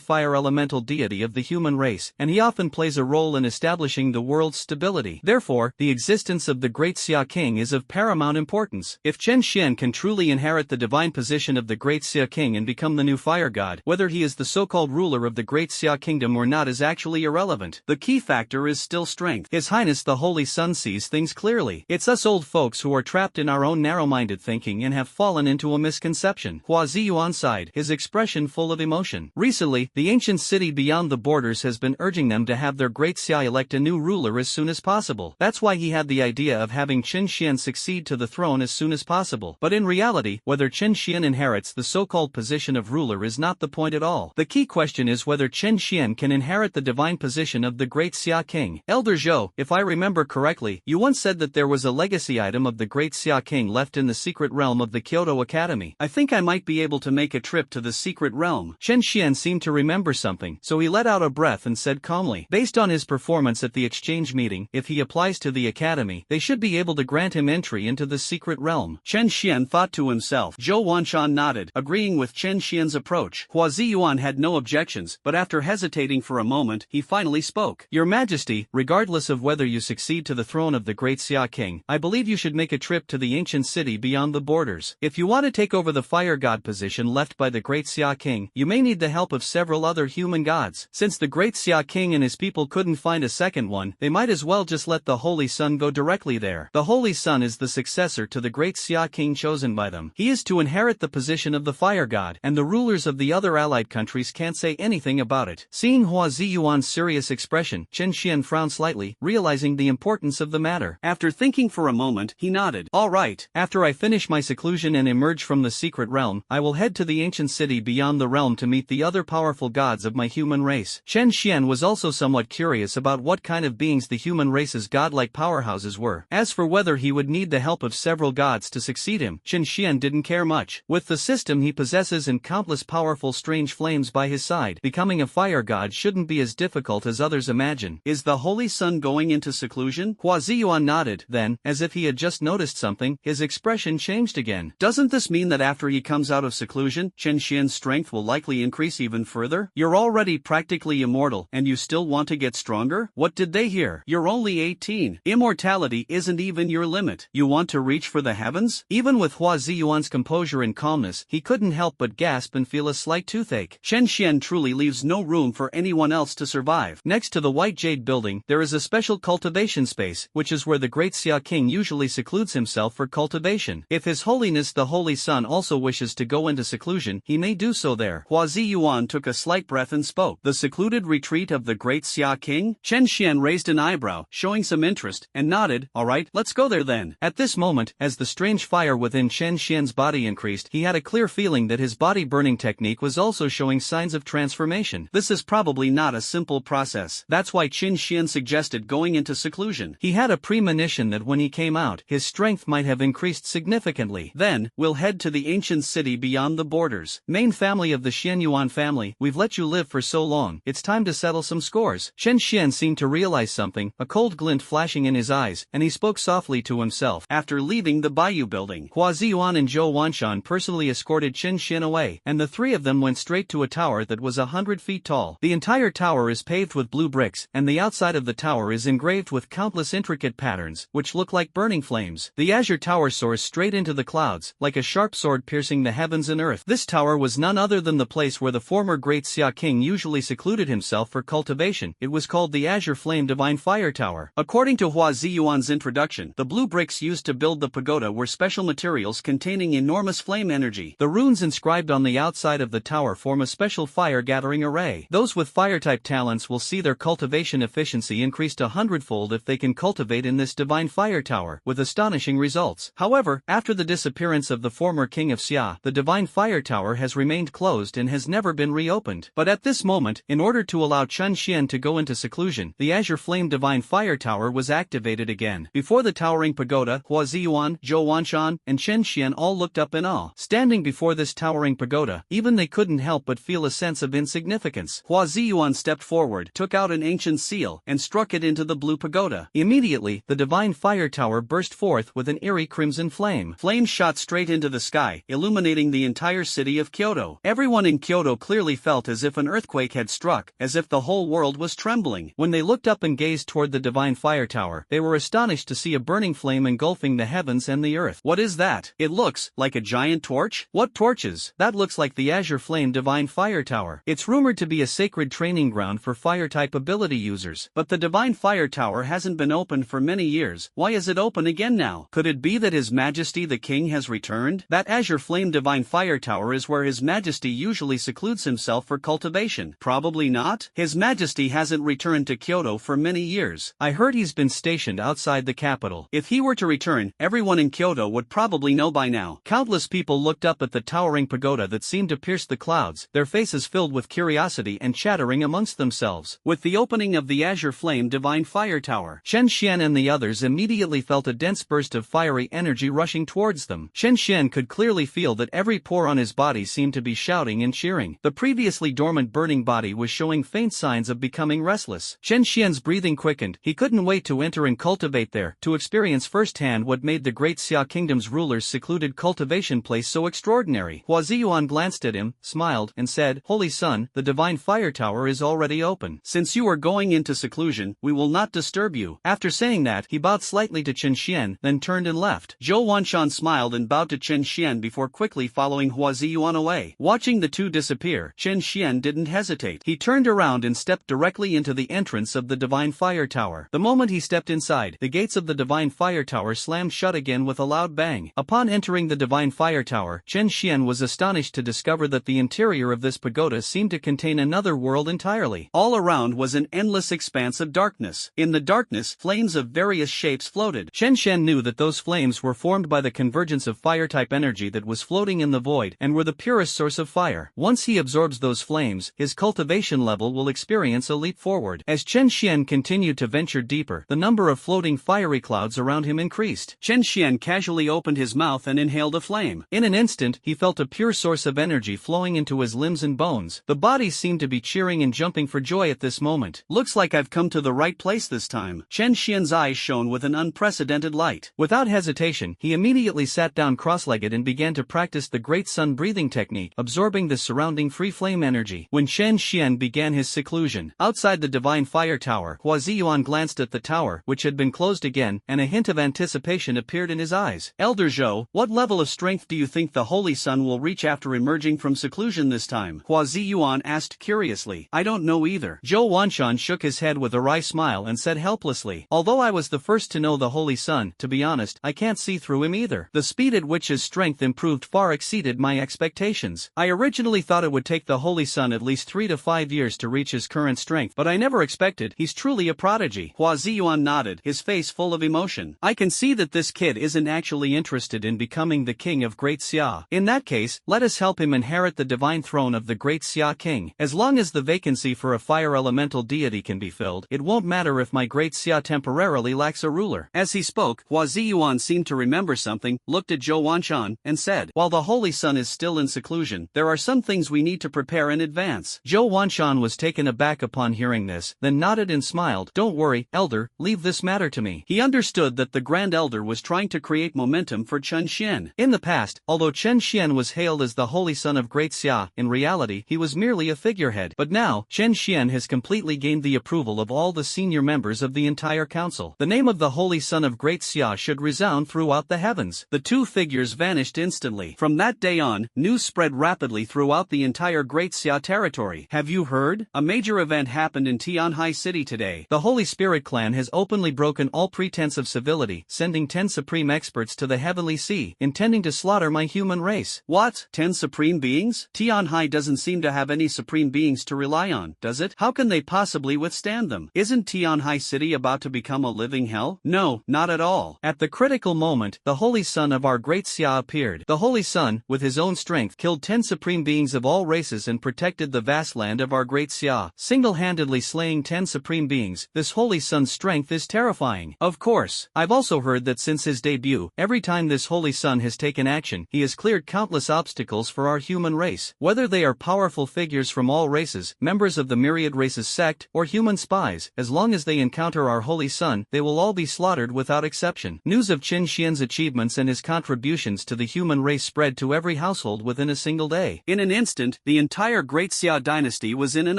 fire elemental deity of the human race, and he often plays a role in establishing the world's stability. Therefore, the existence of the Great Xia king is of paramount importance. If Qin Xian can truly inherit the divine position of the Great Xia king and become the new fire god, whether he is the so-called ruler of the Great Xia kingdom or not is actually irrelevant. The key factor is still strength. His Highness the Holy Sun sees things clearly. It's us old folks who are trapped in our own narrow-minded thinking and have fallen into a misconception. Hua Ziyuan sighed, his expression full of emotion. Recently, the ancient city beyond the borders has been urging them to have their Great Xia elect a new ruler as soon as possible. That's why he had the idea of having Qin Xian succeed to the throne as soon as possible. But in reality, whether Qin Xian inherits the so-called position of ruler is not the point at all. The key question is whether Qin Xian can inherit the divine position of the Great Xia king. Elder Zhou, if I remember correctly, you once said that there was a legacy item of the Great Xia king left in the secret realm of the Kyoto Academy. I think I might be able to make a trip to the secret realm. Qin Xian seemed to remember something, so he let out a breath and said calmly, based on his performance at the exchange meeting, if he applies to the academy, they should be able to grant him entry into the secret realm. Qin Xian thought to himself. Zhou Wanshan nodded, agreeing with Chen Xian's approach. Hua Ziyuan had no objections, but after hesitating for a moment, he finally spoke. Your Majesty, regardless of whether you succeed to the throne of the great Xia King, I believe you should make a trip to the ancient city beyond the borders. If you want to take over the fire god position left by the great Xia King, you may need the help of several other human gods. Since the great Xia King and his people couldn't find a second one, they might as well just let the Holy Sun go directly there. The Holy Sun is the successor to the great Xia King chosen by them. He is to inherit the position of the fire god, and the rulers of the other allied countries can't say anything about it. Seeing Hua Ziyuan's serious expression, Chen Xian frowned slightly, realizing the importance of the matter. After thinking for a moment, he nodded. All right, after I finish my seclusion and emerge from the secret realm, I will head to the ancient city beyond the realm to meet the other powerful gods of my human race. Chen Xian was also somewhat curious about what kind of beings the human race's godlike powerhouses were. As for whether he would need the help of several gods to succeed him, Chen Xian didn't care much. With the system he possesses and countless powerful strange flames by his side, becoming a fire god shouldn't be as difficult as others imagine. Is the Holy Sun going into seclusion? Hua Ziyuan nodded, then, as if he had just noticed something, his expression changed again. Doesn't this mean that after he comes out of seclusion, Chen Xian's strength will likely increase even further? You're already practically immortal, and you still want to get stronger? What did they hear? You're only 18. Immortality isn't even your limit. You want to reach for the heavens? Even with Hua Ziyuan's composure and calmness, he couldn't help but gasp and feel a slight toothache. Chen Xian truly leaves no room for anyone else to survive. Next to the White Jade building, there is a special cultivation space, which is where the great Xia King usually secludes himself for cultivation. If His Holiness the Holy Sun also wishes to go into seclusion, he may do so there. Hua Ziyuan took a slight breath and spoke. The secluded retreat of the great Xia King? Chen Xian raised an eyebrow, showing some interest, and nodded. Alright, let's go there then. At this moment, as the strange fire within Chen Xian's body increased, he had a clear feeling that his body burning technique was also showing signs of transformation. This is probably not a simple process. That's why Chen Xian suggested going into seclusion. He had a premonition that when he came out, his strength might have increased significantly. Then, we'll head to the ancient city beyond the borders. Main family of the Xianyuan family, we've let you live for so long, it's time to settle some scores. Chen Xian seemed to realize something, a cold glint flashing in his eyes, and he spoke softly to himself. After leaving the Bayou building, Hua Ziyuan and Zhou Wanshan personally escorted Chen Xian away, and the three of them went straight to a tower that was 100 feet tall. The entire tower is paved with blue bricks, and the outside of the tower is engraved with countless intricate patterns, which look like burning flames. The azure tower soars straight into the clouds, like a sharp sword piercing the heavens and earth. This tower was none other than the place where the former great Xia King usually secluded himself for cultivation. It was called the Azure Flame Divine Fire Tower. According to Hua Ziyuan's introduction, the blue bricks used to build the pagoda were special materials containing enormous flame energy. The runes inscribed on the outside of the tower form a special fire-gathering array. Those with fire-type talents will see their cultivation efficiency increased 100-fold if they can cultivate in this divine fire tower, with astonishing results. However, after the disappearance of the former king of Xia, the divine fire tower has remained closed and has never been reopened. But at this moment, in order to allow Chen Xian to go into seclusion, the Azure Flame Divine Fire Tower was activated again. Before the towering pagoda, Hua Ziyuan, Zhou Wanshan, and Chen Xian all looked up in awe. Standing before this towering pagoda, even they couldn't help but feel a sense of insignificance. Hua Ziyuan stepped forward, took out an ancient seal, and struck it into the blue pagoda. Immediately, the divine fire tower burst forth with an eerie crimson flame. Flames shot straight into the sky, illuminating the entire city of Kyoto. Everyone in Kyoto clearly felt as if an earthquake had struck, as if the whole world was trembling. When they looked up and gazed toward the divine fire tower, they were astonished to see a burning flame engulfing the heavens and the earth. What is that? It looks like a giant torch? What torches? That looks like the Azure Flame Divine Fire Tower. It's rumored to be a sacred training ground for fire-type ability users. But the divine fire tower hasn't been opened for many years. Why is it open again now? Could it be that His Majesty the King has returned? That Azure Flame Divine Fire Tower is where His Majesty usually secludes himself for cultivation. Probably not. His Majesty hasn't returned to Kyoto for many years. I heard he's been stationed outside the capital. If he were to return, everyone in Kyoto would probably know by now. Countless people looked up at the towering pagoda that seemed to pierce the clouds, their faces filled with curiosity and chattering amongst themselves. With the opening of the Azure Flame Divine Fire Tower, Chen Xian and the others immediately felt a dense burst of fiery energy rushing towards them. Chen Xian could clearly feel that every pore on his body seemed to be shouting and cheering. The previously dormant burning body was showing faint signs of becoming restless. Chen Xian's breathing quickened. He couldn't wait to enter and cultivate there, to experience firsthand what made the great Xia Kingdom's ruler ruler's secluded cultivation place so extraordinary? Hua Ziyuan glanced at him, smiled, and said, Holy Son, the divine fire tower is already open. Since you are going into seclusion, we will not disturb you. After saying that, he bowed slightly to Chen Xian, then turned and left. Zhou Wanshan smiled and bowed to Chen Xian before quickly following Hua Ziyuan away. Watching the two disappear, Chen Xian didn't hesitate. He turned around and stepped directly into the entrance of the divine fire tower. The moment he stepped inside, the gates of the divine fire tower slammed shut again with a loud bang. Upon entering the divine fire tower, Chen Xian was astonished to discover that the interior of this pagoda seemed to contain another world entirely. All around was an endless expanse of darkness. In the darkness, flames of various shapes floated. Chen Xian knew that those flames were formed by the convergence of fire-type energy that was floating in the void and were the purest source of fire. Once he absorbs those flames, his cultivation level will experience a leap forward. As Chen Xian continued to venture deeper, the number of floating fiery clouds around him increased. Chen Xian casually opened his mouth and inhaled a flame. In an instant, he felt a pure source of energy flowing into his limbs and bones. The body seemed to be cheering and jumping for joy at this moment. Looks like I've come to the right place this time. Chen Xian's eyes shone with an unprecedented light. Without hesitation, he immediately sat down cross-legged and began to practice the great sun breathing technique, absorbing the surrounding free flame energy. When Chen Xian began his seclusion outside the divine fire tower, Hua Ziyuan glanced at the tower, which had been closed again, and a hint of anticipation appeared in his eyes. Elder Zhou, what level of strength do you think the Holy Sun will reach after emerging from seclusion this time? Hua Ziyuan asked curiously. I don't know either. Zhou Wanshan shook his head with a wry smile and said helplessly, although I was the first to know the Holy Sun, to be honest, I can't see through him either. The speed at which his strength improved far exceeded my expectations. I originally thought it would take the Holy Sun at least 3 to 5 years to reach his current strength, but I never expected. He's truly a prodigy. Hua Ziyuan nodded, his face full of emotion. I can see that this kid isn't actually interested in becoming the king of Great Xia. In that case, let us help him inherit the divine throne of the Great Xia King. As long as the vacancy for a fire elemental deity can be filled, it won't matter if my Great Xia temporarily lacks a ruler. As he spoke, Hua Ziyuan seemed to remember something, looked at Zhou Wanshan, and said, While the Holy Sun is still in seclusion, there are some things we need to prepare in advance. Zhou Wanshan was taken aback upon hearing this, then nodded and smiled. Don't worry, Elder, leave this matter to me. He understood that the Grand Elder was trying to create momentum for Chen Xian. In the past, although Chen Xian was hailed as the Holy Son of Great Xia, in reality he was merely a figurehead. But now, Chen Xian has completely gained the approval of all the senior members of the entire council. The name of the Holy Son of Great Xia should resound throughout the heavens. The two figures vanished instantly. From that day on, news spread rapidly throughout the entire Great Xia territory. Have you heard? A major event happened in Tianhai City today. The Holy Spirit clan has openly broken all pretense of civility, sending 10 supreme experts to the heavenly sea, intending to slaughter my human race. What? 10 supreme beings? Tianhai doesn't seem to have any supreme beings to rely on, does it? How can they possibly withstand them? Isn't Tianhai City about to become a living hell? No, not at all. At the critical moment, the Holy Son of our Great Xia appeared. The Holy Son, with his own strength, killed 10 supreme beings of all races and protected the vast land of our Great Xia, single-handedly slaying 10 supreme beings. This Holy Son's strength is terrifying. Of course, I've also heard that since his debut, every time this Holy Son has taken action, he has cleared countless obstacles for our human race. Whether they are powerful figures from all races, members of the Myriad race's sect, or human spies, as long as they encounter our Holy Son, they will all be slaughtered without exception. News of Chen Xian's achievements and his contributions to the human race spread to every household within a single day. In an instant, the entire Great Xia dynasty was in an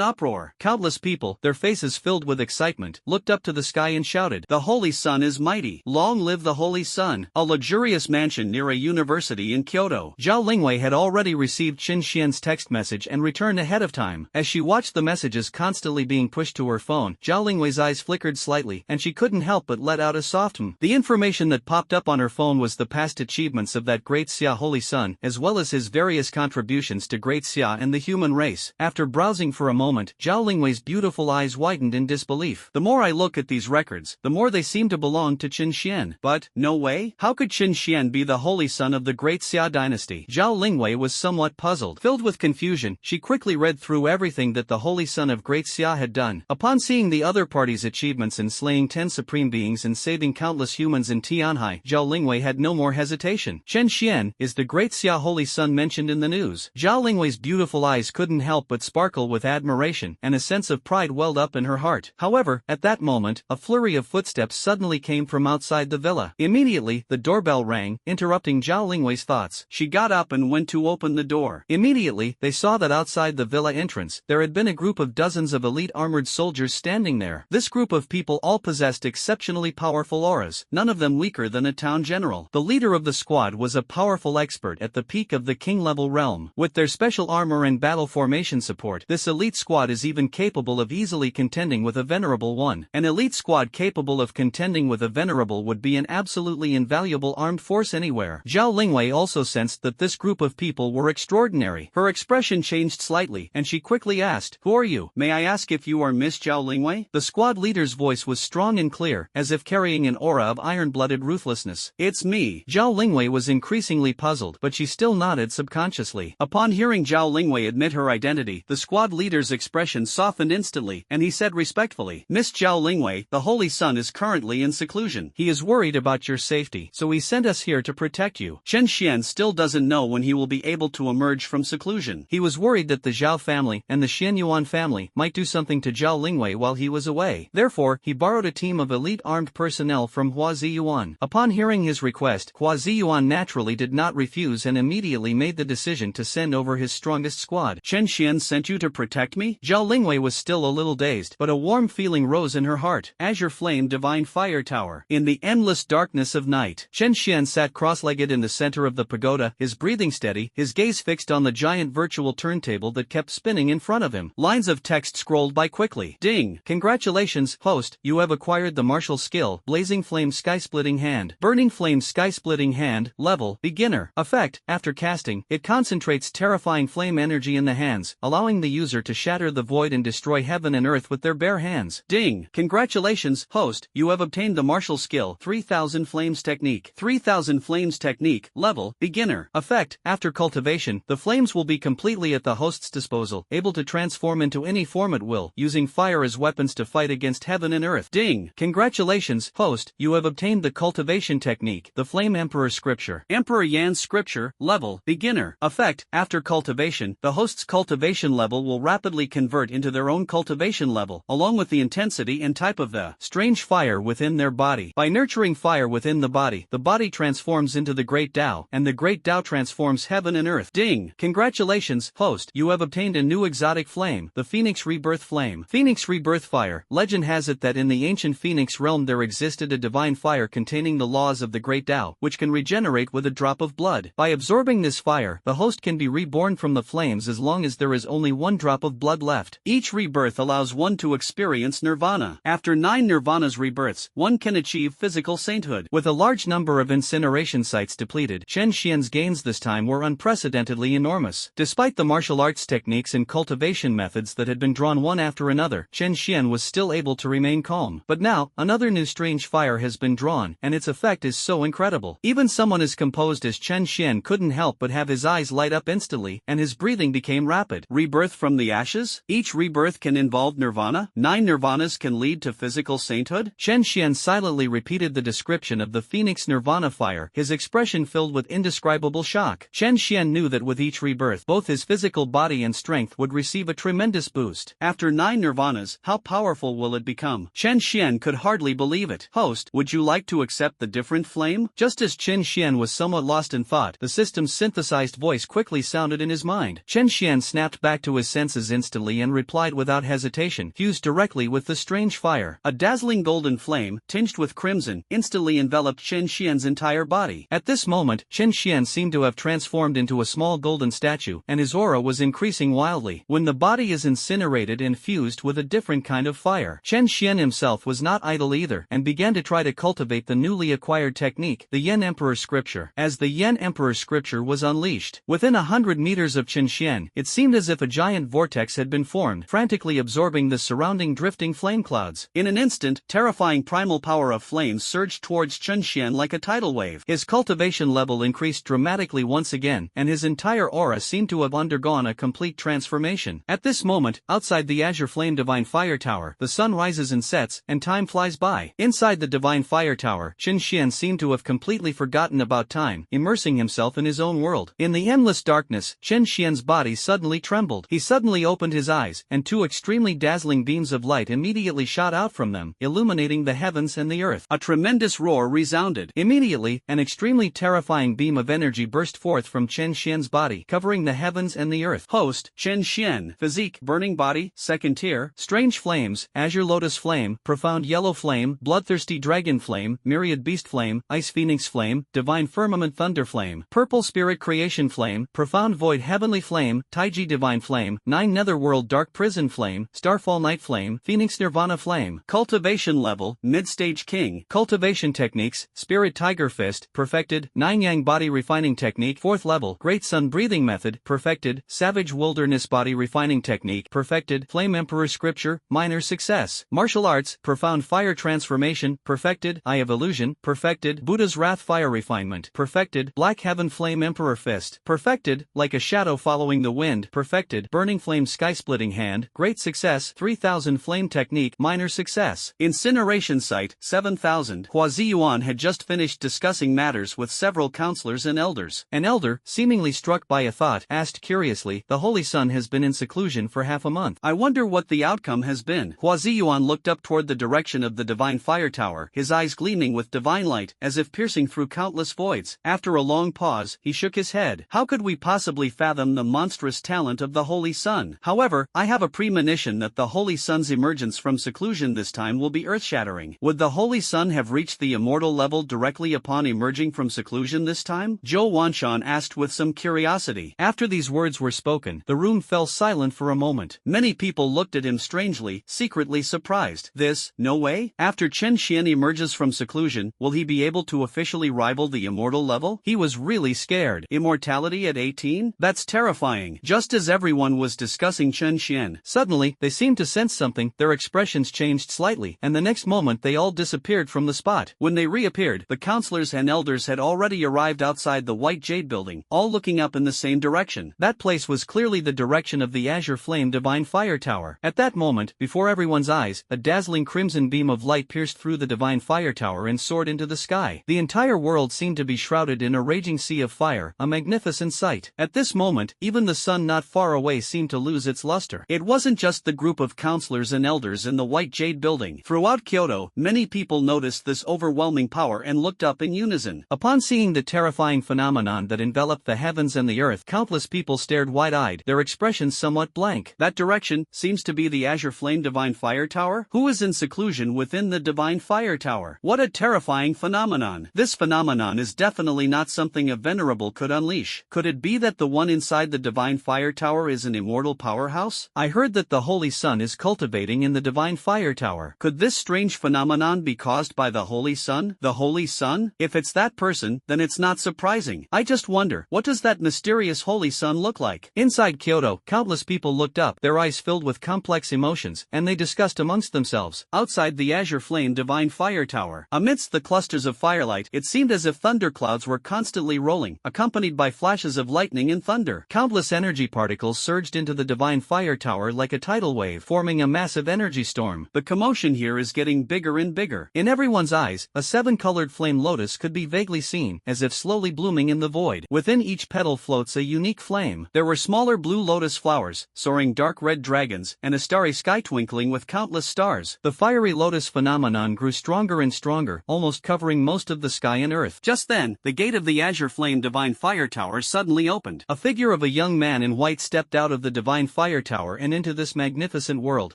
uproar. Countless people, their faces filled with excitement, looked up to the sky and shouted, The Holy Sun is mighty. Long live the Holy Sun. A luxurious mansion near a university in Kyoto. Zhao Lingwei had already received Chen Xian's text message and returned ahead of time. As she watched the messages constantly being pushed to her phone, Zhao Lingwei's eyes flickered slightly, and she couldn't help but let out a soft "hmm." The information that popped up on her phone was the past achievements of that Great Xia Holy Sun, as well as his various contributions to Great Xia and the human race. After browsing for a moment, Zhao Lingwei's beautiful eyes widened in disbelief. The more I look at these records, the more they seem to belong to Chen Xian. But, no way? How could Chen Xian be the Holy Son of the Great Xia dynasty? Zhao Lingwei was somewhat puzzled. Filled with confusion, she quickly read through everything that the Holy Son of Great Xia had done. Upon seeing the other party's achievements in slaying 10 supreme beings and saving countless humans in Tianhai, Zhao Lingwei had no more hesitation. Chen Xian is the Great Xia Holy Son mentioned in the news. Zhao Lingwei's beautiful eyes couldn't help but sparkle with admiration, and a sense of pride welled up in her heart. However, at that moment, a flurry of footsteps suddenly came from outside the villa. Immediately, the doorbell rang, bang, interrupting Zhao Lingwei's thoughts. She got up and went to open the door. Immediately, they saw that outside the villa entrance, there had been a group of dozens of elite armored soldiers standing there. This group of people all possessed exceptionally powerful auras, none of them weaker than a town general. The leader of the squad was a powerful expert at the peak of the king-level realm. With their special armor and battle formation support, this elite squad is even capable of easily contending with a venerable one. An elite squad capable of contending with a venerable would be an absolutely invaluable armed force anywhere. Zhao Lingwei also sensed that this group of people were extraordinary. Her expression changed slightly, and she quickly asked, "Who are you? May I ask if you are Miss Zhao Lingwei?" The squad leader's voice was strong and clear, as if carrying an aura of iron-blooded ruthlessness. "It's me." Zhao Lingwei was increasingly puzzled, but she still nodded subconsciously. Upon hearing Zhao Lingwei admit her identity, the squad leader's expression softened instantly, and he said respectfully, "Miss Zhao Lingwei, the Holy Sun is currently in seclusion. He is worried about your safety, so he sent us here to protect you." Chen Xian still doesn't know when he will be able to emerge from seclusion. He was worried that the Zhao family and the Xianyuan family might do something to Zhao Lingwei while he was away. Therefore, he borrowed a team of elite armed personnel from Hua Ziyuan. Upon hearing his request, Hua Ziyuan naturally did not refuse and immediately made the decision to send over his strongest squad. "Chen Xian sent you to protect me?" Zhao Lingwei was still a little dazed, but a warm feeling rose in her heart. Azure Flame Divine Fire Tower. In the endless darkness of night, Chen Xian sat cross-legged in the center of the pagoda, his breathing steady, his gaze fixed on the giant virtual turntable that kept spinning in front of him. Lines of text scrolled by quickly. Ding! Congratulations, host, you have acquired the martial skill, Blazing Flame Sky-Splitting Hand. Burning Flame Sky-Splitting Hand, level, beginner. Effect, after casting, it concentrates terrifying flame energy in the hands, allowing the user to shatter the void and destroy heaven and earth with their bare hands. Ding! Congratulations, host, you have obtained the martial skill, 3000 Flames Technique. 3000 Flames Technique, level, beginner. Effect, after cultivation, the flames will be completely at the host's disposal, able to transform into any form it will, using fire as weapons to fight against heaven and earth. Ding! Congratulations, host, you have obtained the cultivation technique, the Flame Emperor Scripture. Emperor Yan's Scripture, level, beginner. Effect, after cultivation, the host's cultivation level will rapidly convert into their own cultivation level, along with the intensity and type of the strange fire within their body. By nurturing fire within the body transforms into the Great Tao, and the Great Tao transforms heaven and earth. Ding! Congratulations, host, you have obtained a new exotic flame, the Phoenix Rebirth Flame. Phoenix Rebirth Fire. Legend has it that in the ancient Phoenix realm there existed a divine fire containing the laws of the Great Tao, which can regenerate with a drop of blood. By absorbing this fire, the host can be reborn from the flames as long as there is only one drop of blood left. Each rebirth allows one to experience nirvana. After 9 nirvana's rebirths, one can achieve physical sainthood. With a large number of incineration sites depleted, Chen Xian's gains this time were unprecedentedly enormous. Despite the martial arts techniques and cultivation methods that had been drawn one after another, Chen Xian was still able to remain calm. But now, another new strange fire has been drawn, and its effect is so incredible. Even someone as composed as Chen Xian couldn't help but have his eyes light up instantly, and his breathing became rapid. Rebirth from the ashes? Each rebirth can involve nirvana? 9 nirvanas can lead to physical sainthood? Chen Xian silently repeated the description of the Phoenix Nirvana fire, his expression filled with indescribable shock. Chen Xian knew that with each rebirth, both his physical body and strength would receive a tremendous boost. After 9 nirvanas, how powerful will it become? Chen Xian could hardly believe it. Host, would you like to accept the different flame? Just as Chen Xian was somewhat lost in thought, the system's synthesized voice quickly sounded in his mind. Chen Xian snapped back to his senses instantly and replied without hesitation, fused directly with the strange fire. A dazzling golden flame, tinged with crimson, instantly enveloped Chen Xian's entire body. At this moment, Chen Xian seemed to have transformed into a small golden statue, and his aura was increasing wildly. When the body is incinerated and fused with a different kind of fire, Chen Xian himself was not idle either, and began to try to cultivate the newly acquired technique, the Yan Emperor Scripture. As the Yan Emperor Scripture was unleashed, within 100 meters of Chen Xian, it seemed as if a giant vortex had been formed, frantically absorbing the surrounding drifting flame clouds. In an instant, terrifying primal power of flames surged towards Chen Xian like a tidal wave. His cultivation level increased dramatically once again, and his entire aura seemed to have undergone a complete transformation. At this moment, outside the Azure Flame Divine Fire Tower, the sun rises and sets, and time flies by. Inside the Divine Fire Tower, Chen Xian seemed to have completely forgotten about time, immersing himself in his own world. In the endless darkness, Chen Xian's body suddenly trembled. He suddenly opened his eyes, and 2 extremely dazzling beams of light immediately shot out from them, illuminating the heavens and the earth. A tremendous roar resounded. Immediately, Suddenly, an extremely terrifying beam of energy burst forth from Chen Xian's body, covering the heavens and the earth. Host, Chen Xian. Physique, burning body, second tier. Strange flames, azure lotus flame, profound yellow flame, bloodthirsty dragon flame, myriad beast flame, ice phoenix flame, divine firmament thunder flame, purple spirit creation flame, profound void heavenly flame, taiji divine flame, nine netherworld dark prison flame, starfall night flame, phoenix nirvana flame. Cultivation level, mid-stage king. Cultivation techniques, spirit tiger fist, perfected. Nine yang body refining technique, 4th level. Great sun breathing method, perfected. Savage wilderness body refining technique, perfected. Flame emperor scripture, minor success. Martial arts, profound fire transformation, perfected. Eye of illusion, perfected. Buddha's wrath fire refinement, perfected. Black heaven flame emperor fist, perfected. Like a shadow following the wind, perfected. Burning flame sky splitting hand, great success. 3000 flame technique, minor success. Incineration site, 7000. Hua Ziyuan had just finished discussing matters with several counselors and elders. An elder, seemingly struck by a thought, asked curiously, "The Holy Sun has been in seclusion for half a month. I wonder what the outcome has been." Hua Ziyuan looked up toward the direction of the divine fire tower, his eyes gleaming with divine light, as if piercing through countless voids. After a long pause, he shook his head. How could we possibly fathom the monstrous talent of the Holy Sun? However, I have a premonition that the Holy Sun's emergence from seclusion this time will be earth-shattering. Would the Holy Sun have reached the immortal level directly upon emerging from seclusion this time? Zhou Wanshan asked with some curiosity. After these words were spoken, the room fell silent for a moment. Many people looked at him strangely, secretly surprised. No way? After Chen Xian emerges from seclusion, will he be able to officially rival the immortal level? He was really scared. Immortality at 18? That's terrifying. Just as everyone was discussing Chen Xian, suddenly, they seemed to sense something, their expressions changed slightly, and the next moment they all disappeared from the spot. When they reappeared, the counselors and elders had already arrived outside the White Jade building, all looking up in the same direction. That place was clearly the direction of the Azure Flame Divine Fire Tower. At that moment, before everyone's eyes, a dazzling crimson beam of light pierced through the Divine Fire Tower and soared into the sky. The entire world seemed to be shrouded in a raging sea of fire, a magnificent sight. At this moment, even the sun not far away seemed to lose its luster. It wasn't just the group of counselors and elders in the White Jade building. Throughout Kyoto, many people noticed this overwhelming power and looked up in unison. Upon seeing the terrifying phenomenon that enveloped the heavens and the earth, countless people stared wide-eyed, their expressions somewhat blank. That direction seems to be the Azure Flame Divine Fire Tower? Who is in seclusion within the Divine Fire Tower? What a terrifying phenomenon. This phenomenon is definitely not something a venerable could unleash. Could it be that the one inside the Divine Fire Tower is an immortal powerhouse? I heard that the Holy Sun is cultivating in the Divine Fire Tower. Could this strange phenomenon be caused by the Holy Sun? The Holy Sun? If it's that person, then it's not surprising. I just wonder, what does that mysterious Holy Sun look like? Inside Kyoto, countless people looked up, their eyes filled with complex emotions, and they discussed amongst themselves. Outside the Azure Flame Divine Fire Tower, amidst the clusters of firelight, it seemed as if thunderclouds were constantly rolling, accompanied by flashes of lightning and thunder. Countless energy particles surged into the Divine Fire Tower like a tidal wave, forming a massive energy storm. The commotion here is getting bigger and bigger. In everyone's eyes, a 7-colored flame lotus could be vaguely seen, as if slowly blooming in the void. Within each petal floats a unique flame. There were smaller blue lotus flowers, soaring dark red dragons, and a starry sky twinkling with countless stars. The fiery lotus phenomenon grew stronger and stronger, almost covering most of the sky and earth. Just then, the gate of the Azure Flame Divine Fire Tower suddenly opened. A figure of a young man in white stepped out of the Divine Fire Tower and into this magnificent world.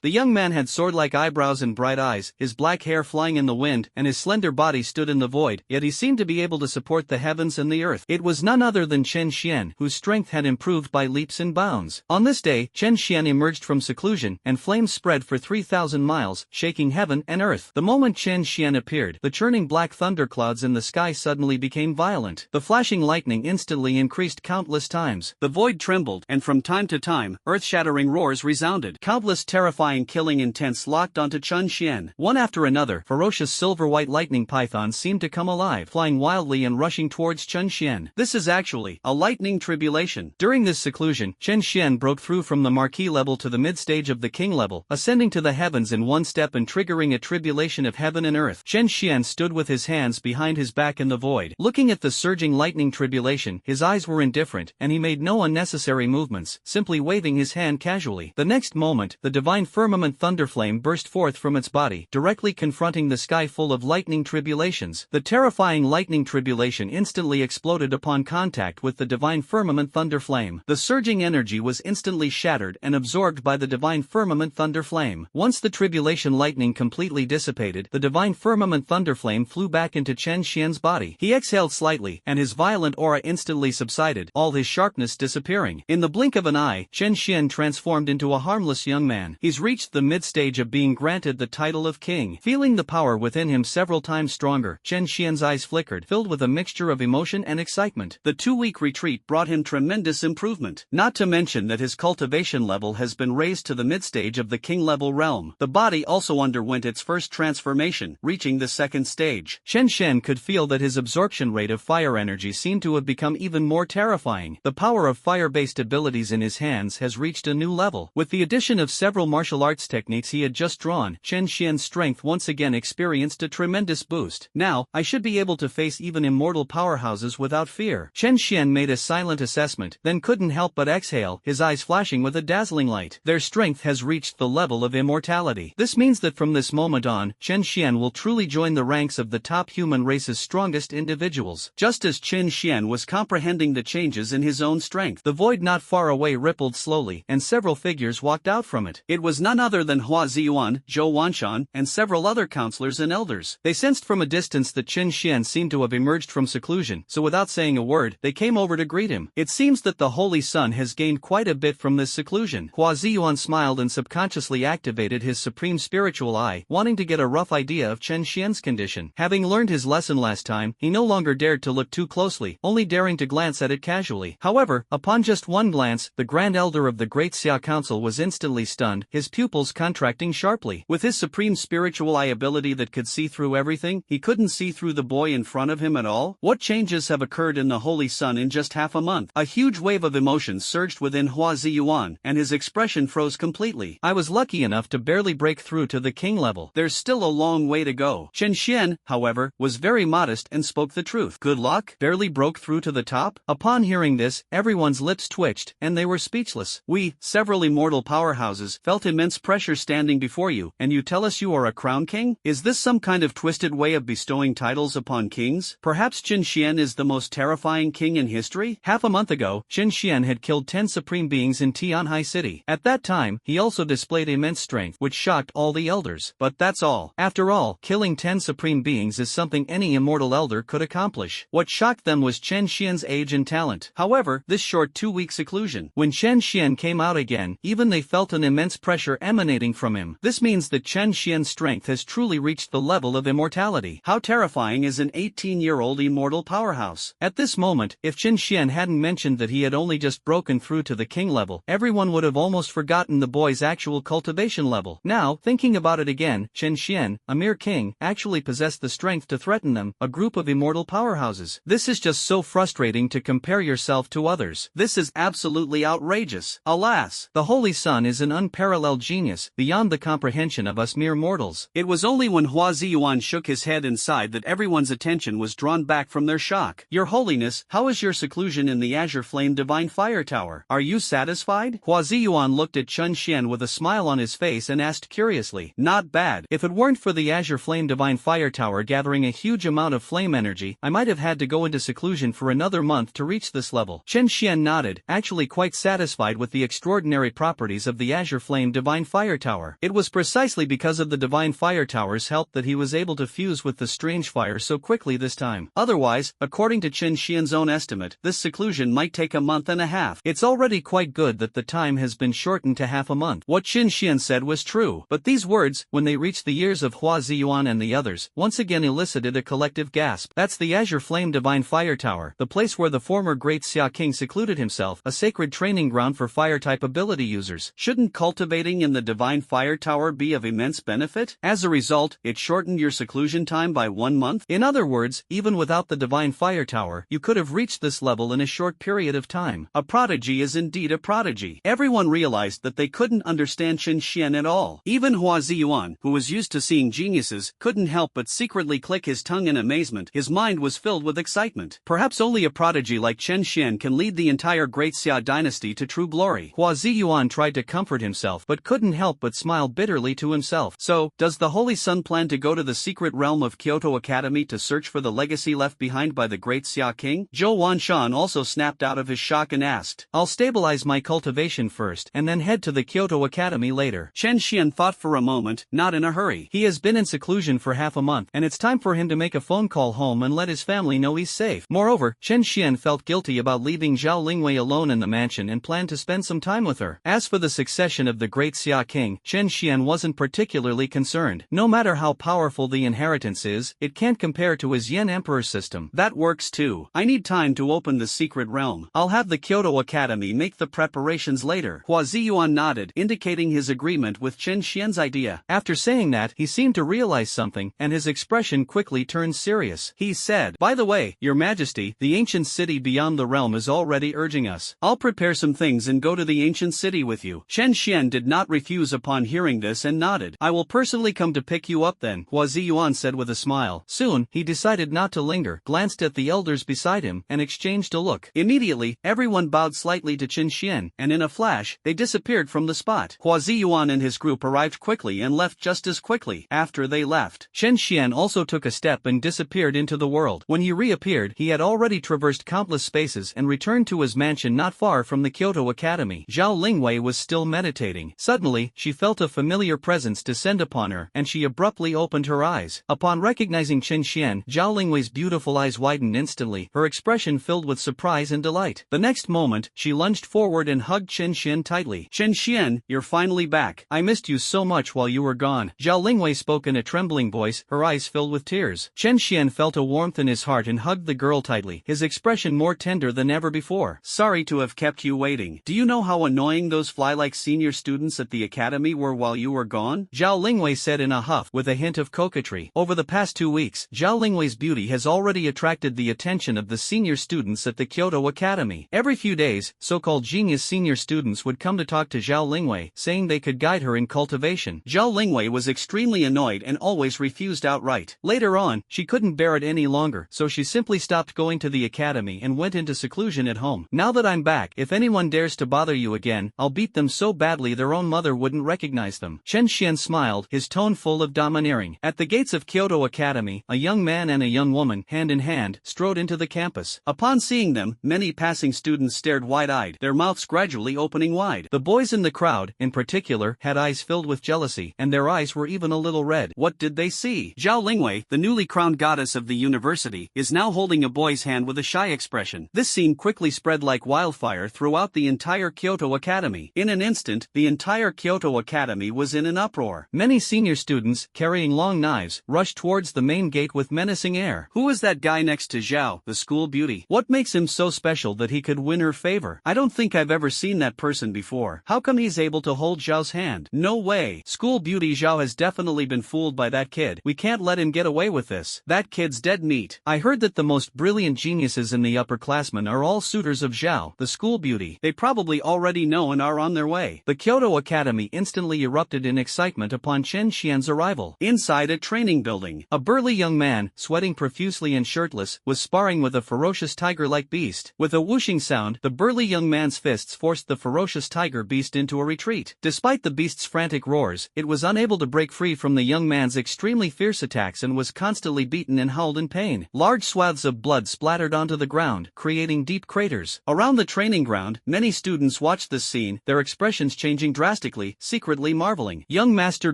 The young man had sword-like eyebrows and bright eyes, his black hair flying in the wind, and his slender body stood in the void, yet he seemed to be able to support the heavens and the earth. It was none other than Chen Xian, whose strength had improved by leaps and bounds. On this day, Chen Xian emerged from seclusion, and flames spread for 3,000 miles, shaking heaven and earth. The moment Chen Xian appeared, the churning black thunderclouds in the sky suddenly became violent. The flashing lightning instantly increased countless times. The void trembled, and from time to time, earth-shattering roars resounded. Countless terrifying killing intents locked onto Chen Xian. One after another, ferocious silver-white lightning pythons seemed to come alive, flying wildly and rushing towards Chen Xian. This is actually a lightning tribulation. During this seclusion, Chen Xian broke through from the marquee level to the mid-stage of the king level, ascending to the heavens in one step and triggering a tribulation of heaven and earth. Chen Xian stood with his hands behind his back in the void. Looking at the surging lightning tribulation, his eyes were indifferent, and he made no unnecessary movements, simply waving his hand casually. The next moment, the divine firmament thunderflame burst forth from its body, directly confronting the sky full of lightning tribulations. The terrifying terrifying lightning tribulation instantly exploded upon contact with the divine firmament thunder flame. The surging energy was instantly shattered and absorbed by the divine firmament thunder flame. Once the tribulation lightning completely dissipated, the divine firmament thunder flame flew back into Chen Xian's body. He exhaled slightly, and his violent aura instantly subsided, all his sharpness disappearing. In the blink of an eye, Chen Xian transformed into a harmless young man. He's reached the mid-stage of being granted the title of king. Feeling the power within him several times stronger, Chen Xian's eyes flickered, filled with a mixture of emotion and excitement. The 2-week retreat brought him tremendous improvement. Not to mention that his cultivation level has been raised to the mid-stage of the king-level realm. The body also underwent its first transformation, reaching the second stage. Chen Xian could feel that his absorption rate of fire energy seemed to have become even more terrifying. The power of fire-based abilities in his hands has reached a new level. With the addition of several martial arts techniques he had just drawn, Chen Xian's strength once again experienced a tremendous boost. Now, I should be able to face even immortal powerhouses without fear. Chen Xian made a silent assessment, then couldn't help but exhale, his eyes flashing with a dazzling light. Their strength has reached the level of immortality. This means that from this moment on, Chen Xian will truly join the ranks of the top human race's strongest individuals. Just as Chen Xian was comprehending the changes in his own strength, the void not far away rippled slowly, and several figures walked out from it. It was none other than Hua Ziyuan, Zhou Wanshan, and several other counselors and elders. They sensed from a distance that Chen Xian seemed to have emerged from seclusion, so without saying a word, they came over to greet him. It seems that the Holy Sun has gained quite a bit from this seclusion. Hua Ziyuan smiled and subconsciously activated his supreme spiritual eye, wanting to get a rough idea of Chen Xian's condition. Having learned his lesson last time, he no longer dared to look too closely, only daring to glance at it casually. However, upon just one glance, the Grand Elder of the Great Xia Council was instantly stunned, his pupils contracting sharply. With his supreme spiritual eye ability that could see through everything, he couldn't see through the boy in front of him at all. What changes have occurred in the Holy Sun in just half a month? A huge wave of emotions surged within Hua Ziyuan, and his expression froze completely. I was lucky enough to barely break through to the king level. There's still a long way to go. Chen Xian, however, was very modest and spoke the truth. Good luck? Barely broke through to the top? Upon hearing this, everyone's lips twitched, and they were speechless. We, several immortal powerhouses, felt immense pressure standing before you, and you tell us you are a crown king? Is this some kind of twisted way of bestowing titles upon kings? Perhaps Chen Xian is the most terrifying king in history? Half a month ago, Chen Xian had killed 10 supreme beings in Tianhai City. At that time, he also displayed immense strength, which shocked all the elders. But that's all. After all, killing 10 supreme beings is something any immortal elder could accomplish. What shocked them was Chen Xian's age and talent. However, this short 2-week seclusion, when Chen Xian came out again, even they felt an immense pressure emanating from him. This means that Chen Xian's strength has truly reached the level of immortality. How terrifying is an 18-year-old immortal powerhouse? At this moment, if Chen Xian hadn't mentioned that he had only just broken through to the king level, everyone would have almost forgotten the boy's actual cultivation level. Now, thinking about it again, Chen Xian, a mere king, actually possessed the strength to threaten them, a group of immortal powerhouses. This is just so frustrating to compare yourself to others. This is absolutely outrageous. Alas, the Holy Sun is an unparalleled genius, beyond the comprehension of us mere mortals. It was only when Hua Ziyuan shook his head and sighed that everyone's attention was drawn back from their shock. Your Holiness, how is your seclusion in the Azure Flame Divine Fire Tower? Are you satisfied? Hua Ziyuan looked at Chen Xian with a smile on his face and asked curiously. Not bad. If it weren't for the Azure Flame Divine Fire Tower gathering a huge amount of flame energy, I might have had to go into seclusion for another month to reach this level. Chen Xian nodded, actually quite satisfied with the extraordinary properties of the Azure Flame Divine Fire Tower. It was precisely because of the Divine Fire Tower's help that he was able to fuse with the strange fire so quickly this time. Otherwise, according to Chen Xian's own estimate, this seclusion might take a month and a half. It's already quite good that the time has been shortened to half a month. What Chen Xian said was true, but these words, when they reached the ears of Hua Ziyuan and the others, once again elicited a collective gasp. That's the Azure Flame Divine Fire Tower, the place where the former Great Xia King secluded himself, a sacred training ground for fire-type ability users. Shouldn't cultivating in the Divine Fire Tower be of immense benefit? As a result, it shortened your seclusion time by 1 month? In other words, even without the Divine Fire Tower, you could have reached this level in a short period of time. A prodigy is indeed a prodigy. Everyone realized that they couldn't understand Chen Xian at all. Even Hua Ziyuan, who was used to seeing geniuses, couldn't help but secretly click his tongue in amazement. His mind was filled with excitement. Perhaps only a prodigy like Chen Xian can lead the entire Great Xia dynasty to true glory. Hua Ziyuan tried to comfort himself but couldn't help but smile bitterly to himself. So, does the Holy Sun plan to go to the secret realm of Kyoto Academy to to search for the legacy left behind by the great Xia King? Zhou Wanshan also snapped out of his shock and asked. I'll stabilize my cultivation first and then head to the Kyoto Academy later. Chen Xian thought for a moment, not in a hurry. He has been in seclusion for half a month, and it's time for him to make a phone call home and let his family know he's safe. Moreover, Chen Xian felt guilty about leaving Zhao Lingwei alone in the mansion and planned to spend some time with her. As for the succession of the great Xia King, Chen Xian wasn't particularly concerned. No matter how powerful the inheritance is, it can't compare to his Yen Emperor system. That works too. I need time to open the secret realm. I'll have the Kyoto Academy make the preparations later. Hua Ziyuan nodded, indicating his agreement with Chen Xian's idea. After saying that, he seemed to realize something, and his expression quickly turned serious. He said, By the way, Your Majesty, the ancient city beyond the realm is already urging us. I'll prepare some things and go to the ancient city with you. Chen Xian did not refuse upon hearing this and nodded. I will personally come to pick you up then, Hua Ziyuan said with a smile. Soon, he decided not to linger, glanced at the elders beside him, and exchanged a look. Immediately, everyone bowed slightly to Chen Xian, and in a flash, they disappeared from the spot. Hua Ziyuan and his group arrived quickly and left just as quickly. After they left, Chen Xian also took a step and disappeared into the world. When he reappeared, he had already traversed countless spaces and returned to his mansion not far from the Kyoto Academy. Zhao Lingwei was still meditating. Suddenly, she felt a familiar presence descend upon her, and she abruptly opened her eyes. Upon recognizing Chen Xian, Zhao Lingwei's beautiful eyes widened instantly, her expression filled with surprise and delight. The next moment, she lunged forward and hugged Chen Xian tightly. Chen Xian, you're finally back. I missed you so much while you were gone. Zhao Lingwei spoke in a trembling voice, her eyes filled with tears. Chen Xian felt a warmth in his heart and hugged the girl tightly, his expression more tender than ever before. Sorry to have kept you waiting. Do you know how annoying those fly-like senior students at the academy were while you were gone? Zhao Lingwei said in a huff, with a hint of coquetry. Over the past 2 weeks, Zhao Lingwei's beauty has already attracted the attention of the senior students at the Kyoto Academy. Every few days, so-called genius senior students would come to talk to Zhao Lingwei, saying they could guide her in cultivation. Zhao Lingwei was extremely annoyed and always refused outright. Later on, she couldn't bear it any longer, so she simply stopped going to the academy and went into seclusion at home. Now that I'm back, if anyone dares to bother you again, I'll beat them so badly their own mother wouldn't recognize them. Chen Xian smiled, his tone full of domineering. At the gates of Kyoto Academy, a young man and a young woman, hand in hand, strode into the campus. Upon seeing them, many passing students stared wide-eyed, their mouths gradually opening wide. The boys in the crowd, in particular, had eyes filled with jealousy, and their eyes were even a little red. What did they see? Zhao Lingwei, the newly crowned goddess of the university, is now holding a boy's hand with a shy expression. This scene quickly spread like wildfire throughout the entire Kyoto Academy. In an instant, the entire Kyoto Academy was in an uproar. Many senior students, carrying long knives, rushed towards the main gate with menacing air. Who is that guy next to Zhao, the school beauty? What makes him so special that he could win her favor? I don't think I've ever seen that person before. How come he's able to hold Zhao's hand? No way. School beauty Zhao has definitely been fooled by that kid. We can't let him get away with this. That kid's dead meat. I heard that the most brilliant geniuses in the upperclassmen are all suitors of Zhao, the school beauty. They probably already know and are on their way. The Kyoto Academy instantly erupted in excitement upon Chen Xian's arrival. Inside a training building, a burly young man, sweating profusely and shirtless, was sparring with a ferocious tiger-like beast. With a whooshing sound, the burly young man's fists forced the ferocious tiger beast into a retreat. Despite the beast's frantic roars, it was unable to break free from the young man's extremely fierce attacks and was constantly beaten and howled in pain. Large swaths of blood splattered onto the ground, creating deep craters. Around the training ground, many students watched this scene, their expressions changing drastically, secretly marveling. Young Master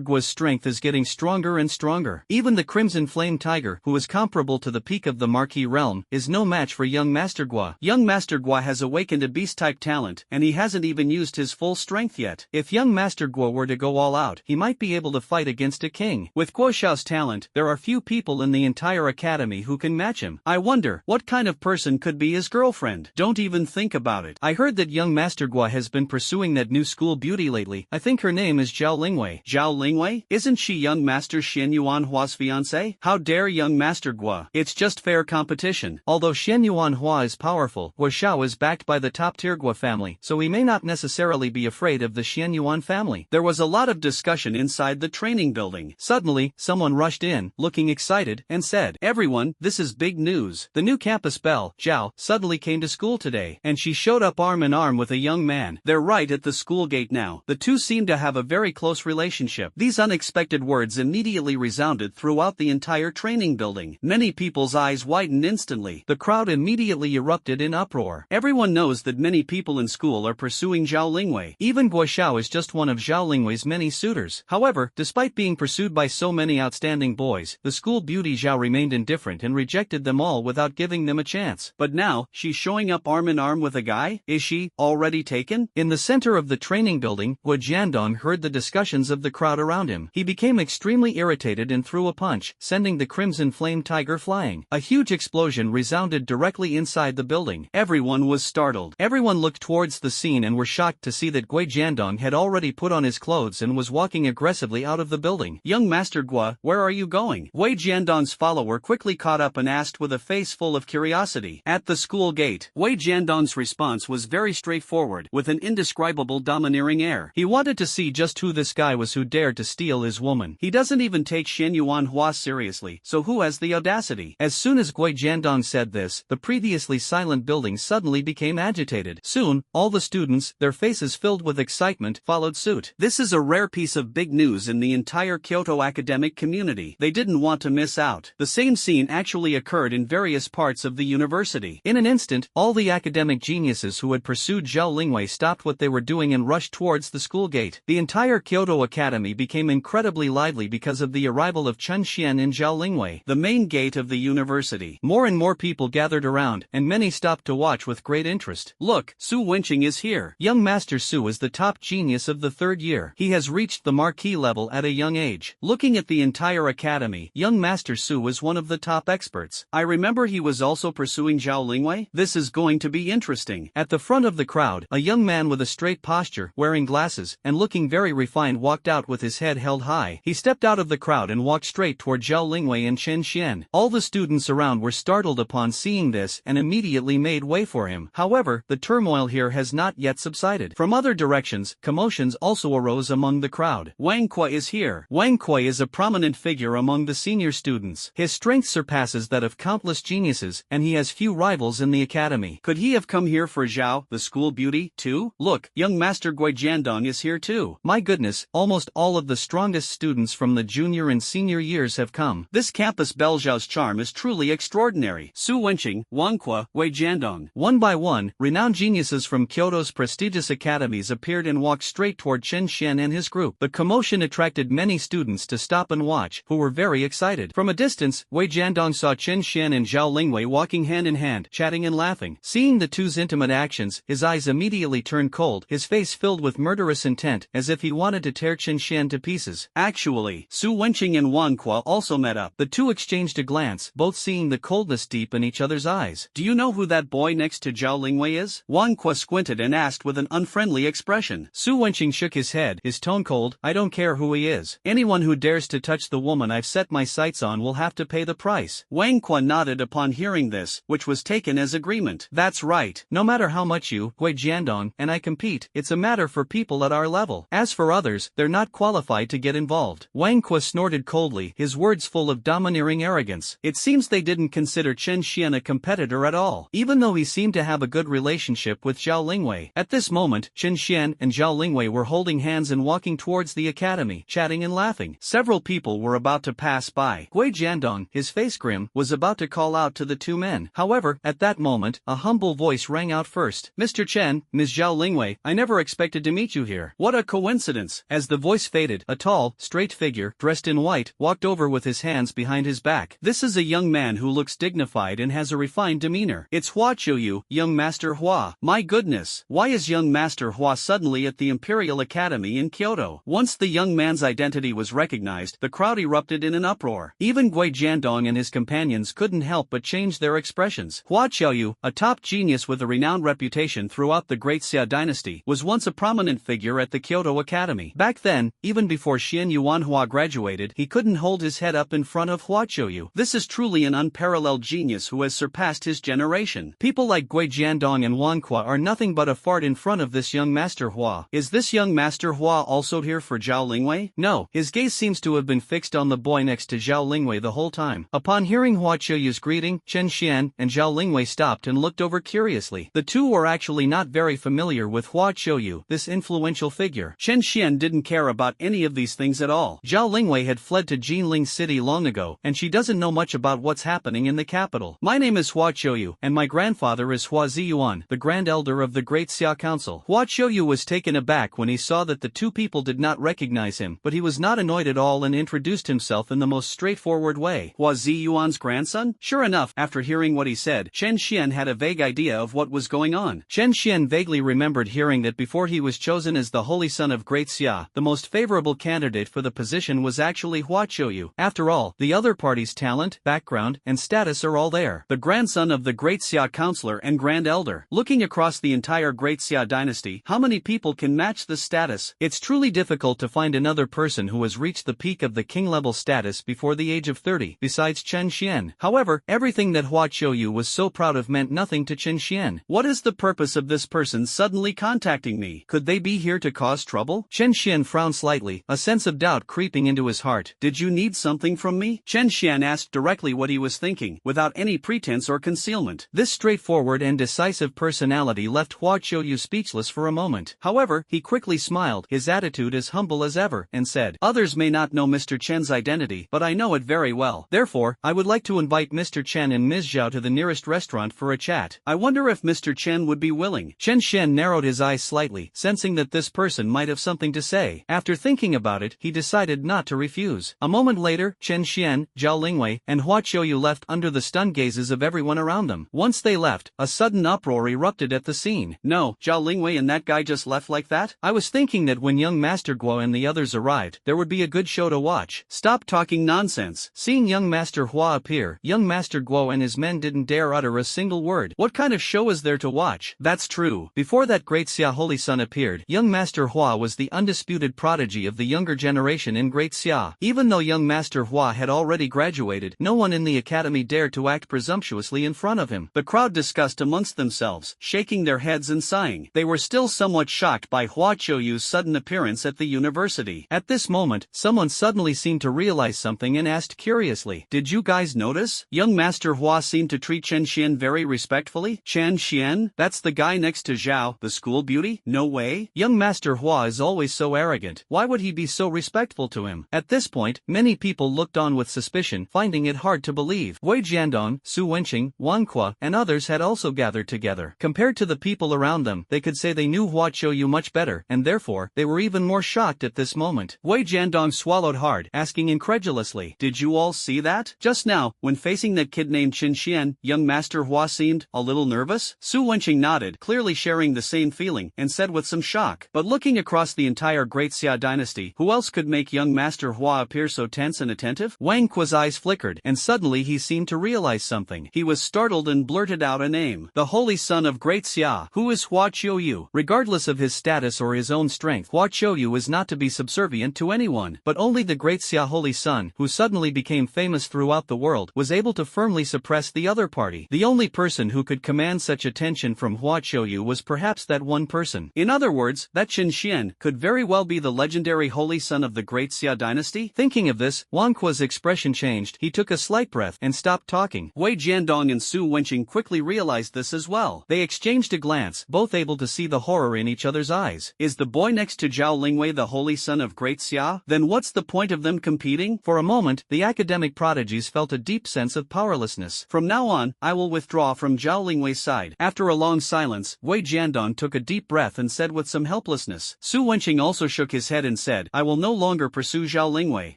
Guo's strength is getting stronger and stronger. Even the Crimson Flame Tiger, who is comparable to the peak of the Marquis realm, is no match for young Master Guo. Young Master Guo has awakened a beast-type talent, and he hasn't even used his full strength yet. If young Master Guo were to go all out, he might be able to fight against a king. With Guo Xiao's talent, there are few people in the entire academy who can match him. I wonder, what kind of person could be his girlfriend? Don't even think about it. I heard that young Master Guo has been pursuing that new school beauty lately. I think her name is Zhao Lingwei. Zhao Lingwei? Isn't she young Master Xian Yuan Hua's fiancé? How dare young Master Guo? It's just fair competition. Although Xian Yuan Hua is powerful, Guo Xiao is backed by the top-tier Guo family, so he may not necessarily be afraid of the Xian Yuan family. There was a lot of discussion inside the training building. Suddenly, someone rushed in, looking excited, and said, "Everyone, this is big news. The new campus belle, Zhao, suddenly came to school today, and she showed up arm in arm with a young man. They're right at the school gate now. The two seem to have a very close relationship." These unexpected words immediately resounded throughout the entire training training building. Many people's eyes widened instantly. The crowd immediately erupted in uproar. Everyone knows that many people in school are pursuing Zhao Lingwei. Even Guo Xiao is just one of Zhao Lingwei's many suitors. However, despite being pursued by so many outstanding boys, the school beauty Zhao remained indifferent and rejected them all without giving them a chance. But now, she's showing up arm in arm with a guy? Is she already taken? In the center of the training building, Guo Jiandong heard the discussions of the crowd around him. He became extremely irritated and threw a punch, sending the crimson flame tiger flying. A huge explosion resounded directly inside the building. Everyone was startled. Everyone looked towards the scene and were shocked to see that Guo Jiandong had already put on his clothes and was walking aggressively out of the building. Young Master Guo, where are you going? Wei Jiandong's follower quickly caught up and asked with a face full of curiosity. At the school gate, Wei Jiandong's response was very straightforward, with an indescribable domineering air. He wanted to see just who this guy was who dared to steal his woman. He doesn't even take Shen Yuanhua seriously, so who has the audacity? As soon as Guo Jiandong said this, the previously silent building suddenly became agitated. Soon, all the students, their faces filled with excitement, followed suit. This is a rare piece of big news in the entire Kyoto academic community. They didn't want to miss out. The same scene actually occurred in various parts of the university. In an instant, all the academic geniuses who had pursued Zhao Lingwei stopped what they were doing and rushed towards the school gate. The entire Kyoto Academy became incredibly lively because of the arrival of Chen Xian and Zhao Lingwei, the main gate of the university. More and more people gathered around, and many stopped to watch with great interest. Look, Su Wenqing is here. Young Master Su is the top genius of the third year. He has reached the marquee level at a young age. Looking at the entire academy, young Master Su was one of the top experts. I remember he was also pursuing Zhao Lingwei. This is going to be interesting. At the front of the crowd, a young man with a straight posture, wearing glasses, and looking very refined walked out with his head held high. He stepped out of the crowd and walked straight toward Zhao Lingwei and Chen Xian. All the students around were startled upon seeing this and immediately made way for him. However, the turmoil here has not yet subsided. From other directions, commotions also arose among the crowd. Wang Kuei is here. Wang Kuei is a prominent figure among the senior students. His strength surpasses that of countless geniuses, and he has few rivals in the academy. Could he have come here for Zhao, the school beauty, too? Look, young Master Guo Jiandong is here too. My goodness, almost all of the strongest students from the junior and senior years have come. This campus belle Zhao's charm is truly extraordinary. Su Wenqing, Wang Kuei, Wei Jiandong. One by one, renowned geniuses from Kyoto's prestigious academies appeared and walked straight toward Chen Xian and his group. The commotion attracted many students to stop and watch, who were very excited. From a distance, Wei Jiandong saw Chen Xian and Zhao Lingwei walking hand in hand, chatting and laughing. Seeing the two's intimate actions, his eyes immediately turned cold, his face filled with murderous intent, as if he wanted to tear Chen Xian to pieces. Actually, Su Wenqing and Wang Kuei also met up. The two exchanged a glance, both seeing the coldness deep in each other's eyes. Do you know who that boy next to Zhao Lingwei is? Wang Kuei squinted and asked with an unfriendly expression. Su Wenqing shook his head, his tone cold. I don't care who he is. Anyone who dares to touch the woman I've set my sights on will have to pay the price. Wang Kuei nodded upon hearing this, which was taken as agreement. That's right. No matter how much you, Guo Jiandong, and I compete, it's a matter for people at our level. As for others, they're not qualified to get involved. Wang Kuei snorted coldly, his words full of domineering arrogance. It seems they didn't consider Chen Xian a competitor at all, even though he seemed to have a good relationship with Zhao Lingwei. At this moment, Chen Xian and Zhao Lingwei were holding hands and walking towards the academy, chatting and laughing. Several people were about to pass by. Guo Jiandong, his face grim, was about to call out to the two men. However, at that moment, a humble voice rang out first. Mr. Chen, Ms. Zhao Lingwei, I never expected to meet you here. What a coincidence. As the voice faded, a tall, straight figure, dressed in white, walked over with his hands behind his back. This is a young man who looks dignified and has a refined demeanor. It's Hua Qiuyu, young Master Hua. My goodness, why is young Master Hua suddenly at the Imperial Academy in Kyoto? Once the young man's identity was recognized, the crowd erupted in an uproar. Even Guo Jiandong and his companions couldn't help but change their expressions. Hua Qiuyu, a top genius with a renowned reputation throughout the Great Xia dynasty, was once a prominent figure at the Kyoto Academy. Back then, even before Xian Yuanhua graduated, he couldn't hold his head up in front of Hua Qiuyu. This is truly an unparalleled genius who has surpassed his generation. People like Guo Jiandong and Wang Kuei are nothing but a fart in front of this young Master Hua. Is this young Master Hua also here for Zhao Lingwei? No, his gaze seems to have been fixed on the boy next to Zhao Lingwei the whole time. Upon hearing Hua Qiuyu's greeting, Chen Xian and Zhao Lingwei stopped and looked over curiously. The two were actually not very familiar with Hua Qiuyu, this influential figure. Chen Xian didn't care about any of these things at all. Zhao Lingwei had fled to Jinling City long ago, Huaqiu, and she doesn't know much about what's happening in the capital. My name is Huaqiu, and my grandfather is Hua Ziyuan, the Grand Elder of the Great Xia Council. Huaqiu was taken aback when he saw that the two people did not recognize him, but he was not annoyed at all and introduced himself in the most straightforward way. Hua Ziyuan's grandson? Sure enough, after hearing what he said, Chen Xian had a vague idea of what was going on. Chen Xian vaguely remembered hearing that before he was chosen as the Holy Son of Great Xia, the most favorable candidate for the position was actually Huaqiu. After all, the other party's talent, background, and status are all there. The grandson of the Great Xia Counselor and Grand Elder. Looking across the entire Great Xia dynasty, how many people can match this status? It's truly difficult to find another person who has reached the peak of the king-level status before the age of 30, besides Chen Xian. However, everything that Huaqiu was so proud of meant nothing to Chen Xian. What is the purpose of this person suddenly contacting me? Could they be here to cause trouble? Chen Xian frowned slightly, a sense of doubt creeping into his heart. Did you need something from me? Chen Xian asked directly what he was thinking, without any pretense or concealment. This straightforward and decisive personality left Huaqiu speechless for a moment. However, he quickly smiled, his attitude as humble as ever, and said, "Others may not know Mr. Chen's identity, but I know it very well. Therefore, I would like to invite Mr. Chen and Ms. Zhao to the nearest restaurant for a chat. I wonder if Mr. Chen would be willing." Chen Xian narrowed his eyes slightly, sensing that this person might have something to say. After thinking about it, he decided not to refuse. A moment later, Chen Xian, Zhao Lingwei, and Huaqiu left under the stunned gazes of everyone around them. Once they left, a sudden uproar erupted at the scene. "No, Zhao Lingwei and that guy just left like that?" "I was thinking that when young Master Guo and the others arrived, there would be a good show to watch." "Stop talking nonsense." Seeing young Master Hua appear, young Master Guo and his men didn't dare utter a single word. "What kind of show is there to watch?" "That's true. Before that Great Xia Holy Son appeared, young Master Hua was the undisputed prodigy of the younger generation in Great Xia. Even though young Master Hua had already graduated, no one in the academy dared to act presumptuously in front of him." The crowd discussed amongst themselves, shaking their heads and sighing. They were still somewhat shocked by Huaqiu's sudden appearance at the university. At this moment, someone suddenly seemed to realize something and asked curiously, "Did you guys notice? Young Master Hua seemed to treat Chen Xian very respectfully." "Chen Xian? That's the guy next to Zhao, the school beauty? No way." "Young Master Hua is always so arrogant. Why would he be so respectful to him?" At this point, many people looked on with suspicion, finding it hard to believe. Wei Jiandong, Su Wenqing, Wang Qua, and others had also gathered together. Compared to the people around them, they could say they knew Huaqiu much better, and therefore, they were even more shocked at this moment. Wei Jiandong swallowed hard, asking incredulously, "Did you all see that? Just now, when facing that kid named Chen Xian, young Master Hua seemed a little nervous?" Su Wenqing nodded, clearly sharing the same feeling, and said with some shock, "But looking across the entire Great Xia dynasty, who else could make young Master Hua appear so tense and attentive?" Wang Qua's eyes flickered, and suddenly he seemed to realize something. He was startled and blurted out a name. "The Holy Son of Great Xia. Who is Huaqiu?" Regardless of his status or his own strength, Huaqiu is not to be subservient to anyone, but only the Great Xia Holy Son, who suddenly became famous throughout the world, was able to firmly suppress the other party. The only person who could command such attention from Huaqiu was perhaps that one person. In other words, that Chen Xian could very well be the legendary Holy Son of the Great Xia dynasty? Thinking of this, Wang Qua's expression changed. He took a slight breath and stopped talking. Wei Jiandong and Su Wenqing quickly realized this as well. They exchanged a glance, both able to see the horror in each other's eyes. Is the boy next to Zhao Lingwei the Holy Son of Great Xia? Then what's the point of them competing? For a moment, the academic prodigies felt a deep sense of powerlessness. "From now on, I will withdraw from Zhao Lingwei's side." After a long silence, Wei Jiandong took a deep breath and said with some helplessness. Su Wenqing also shook his head and said, "I will no longer pursue Zhao Lingwei.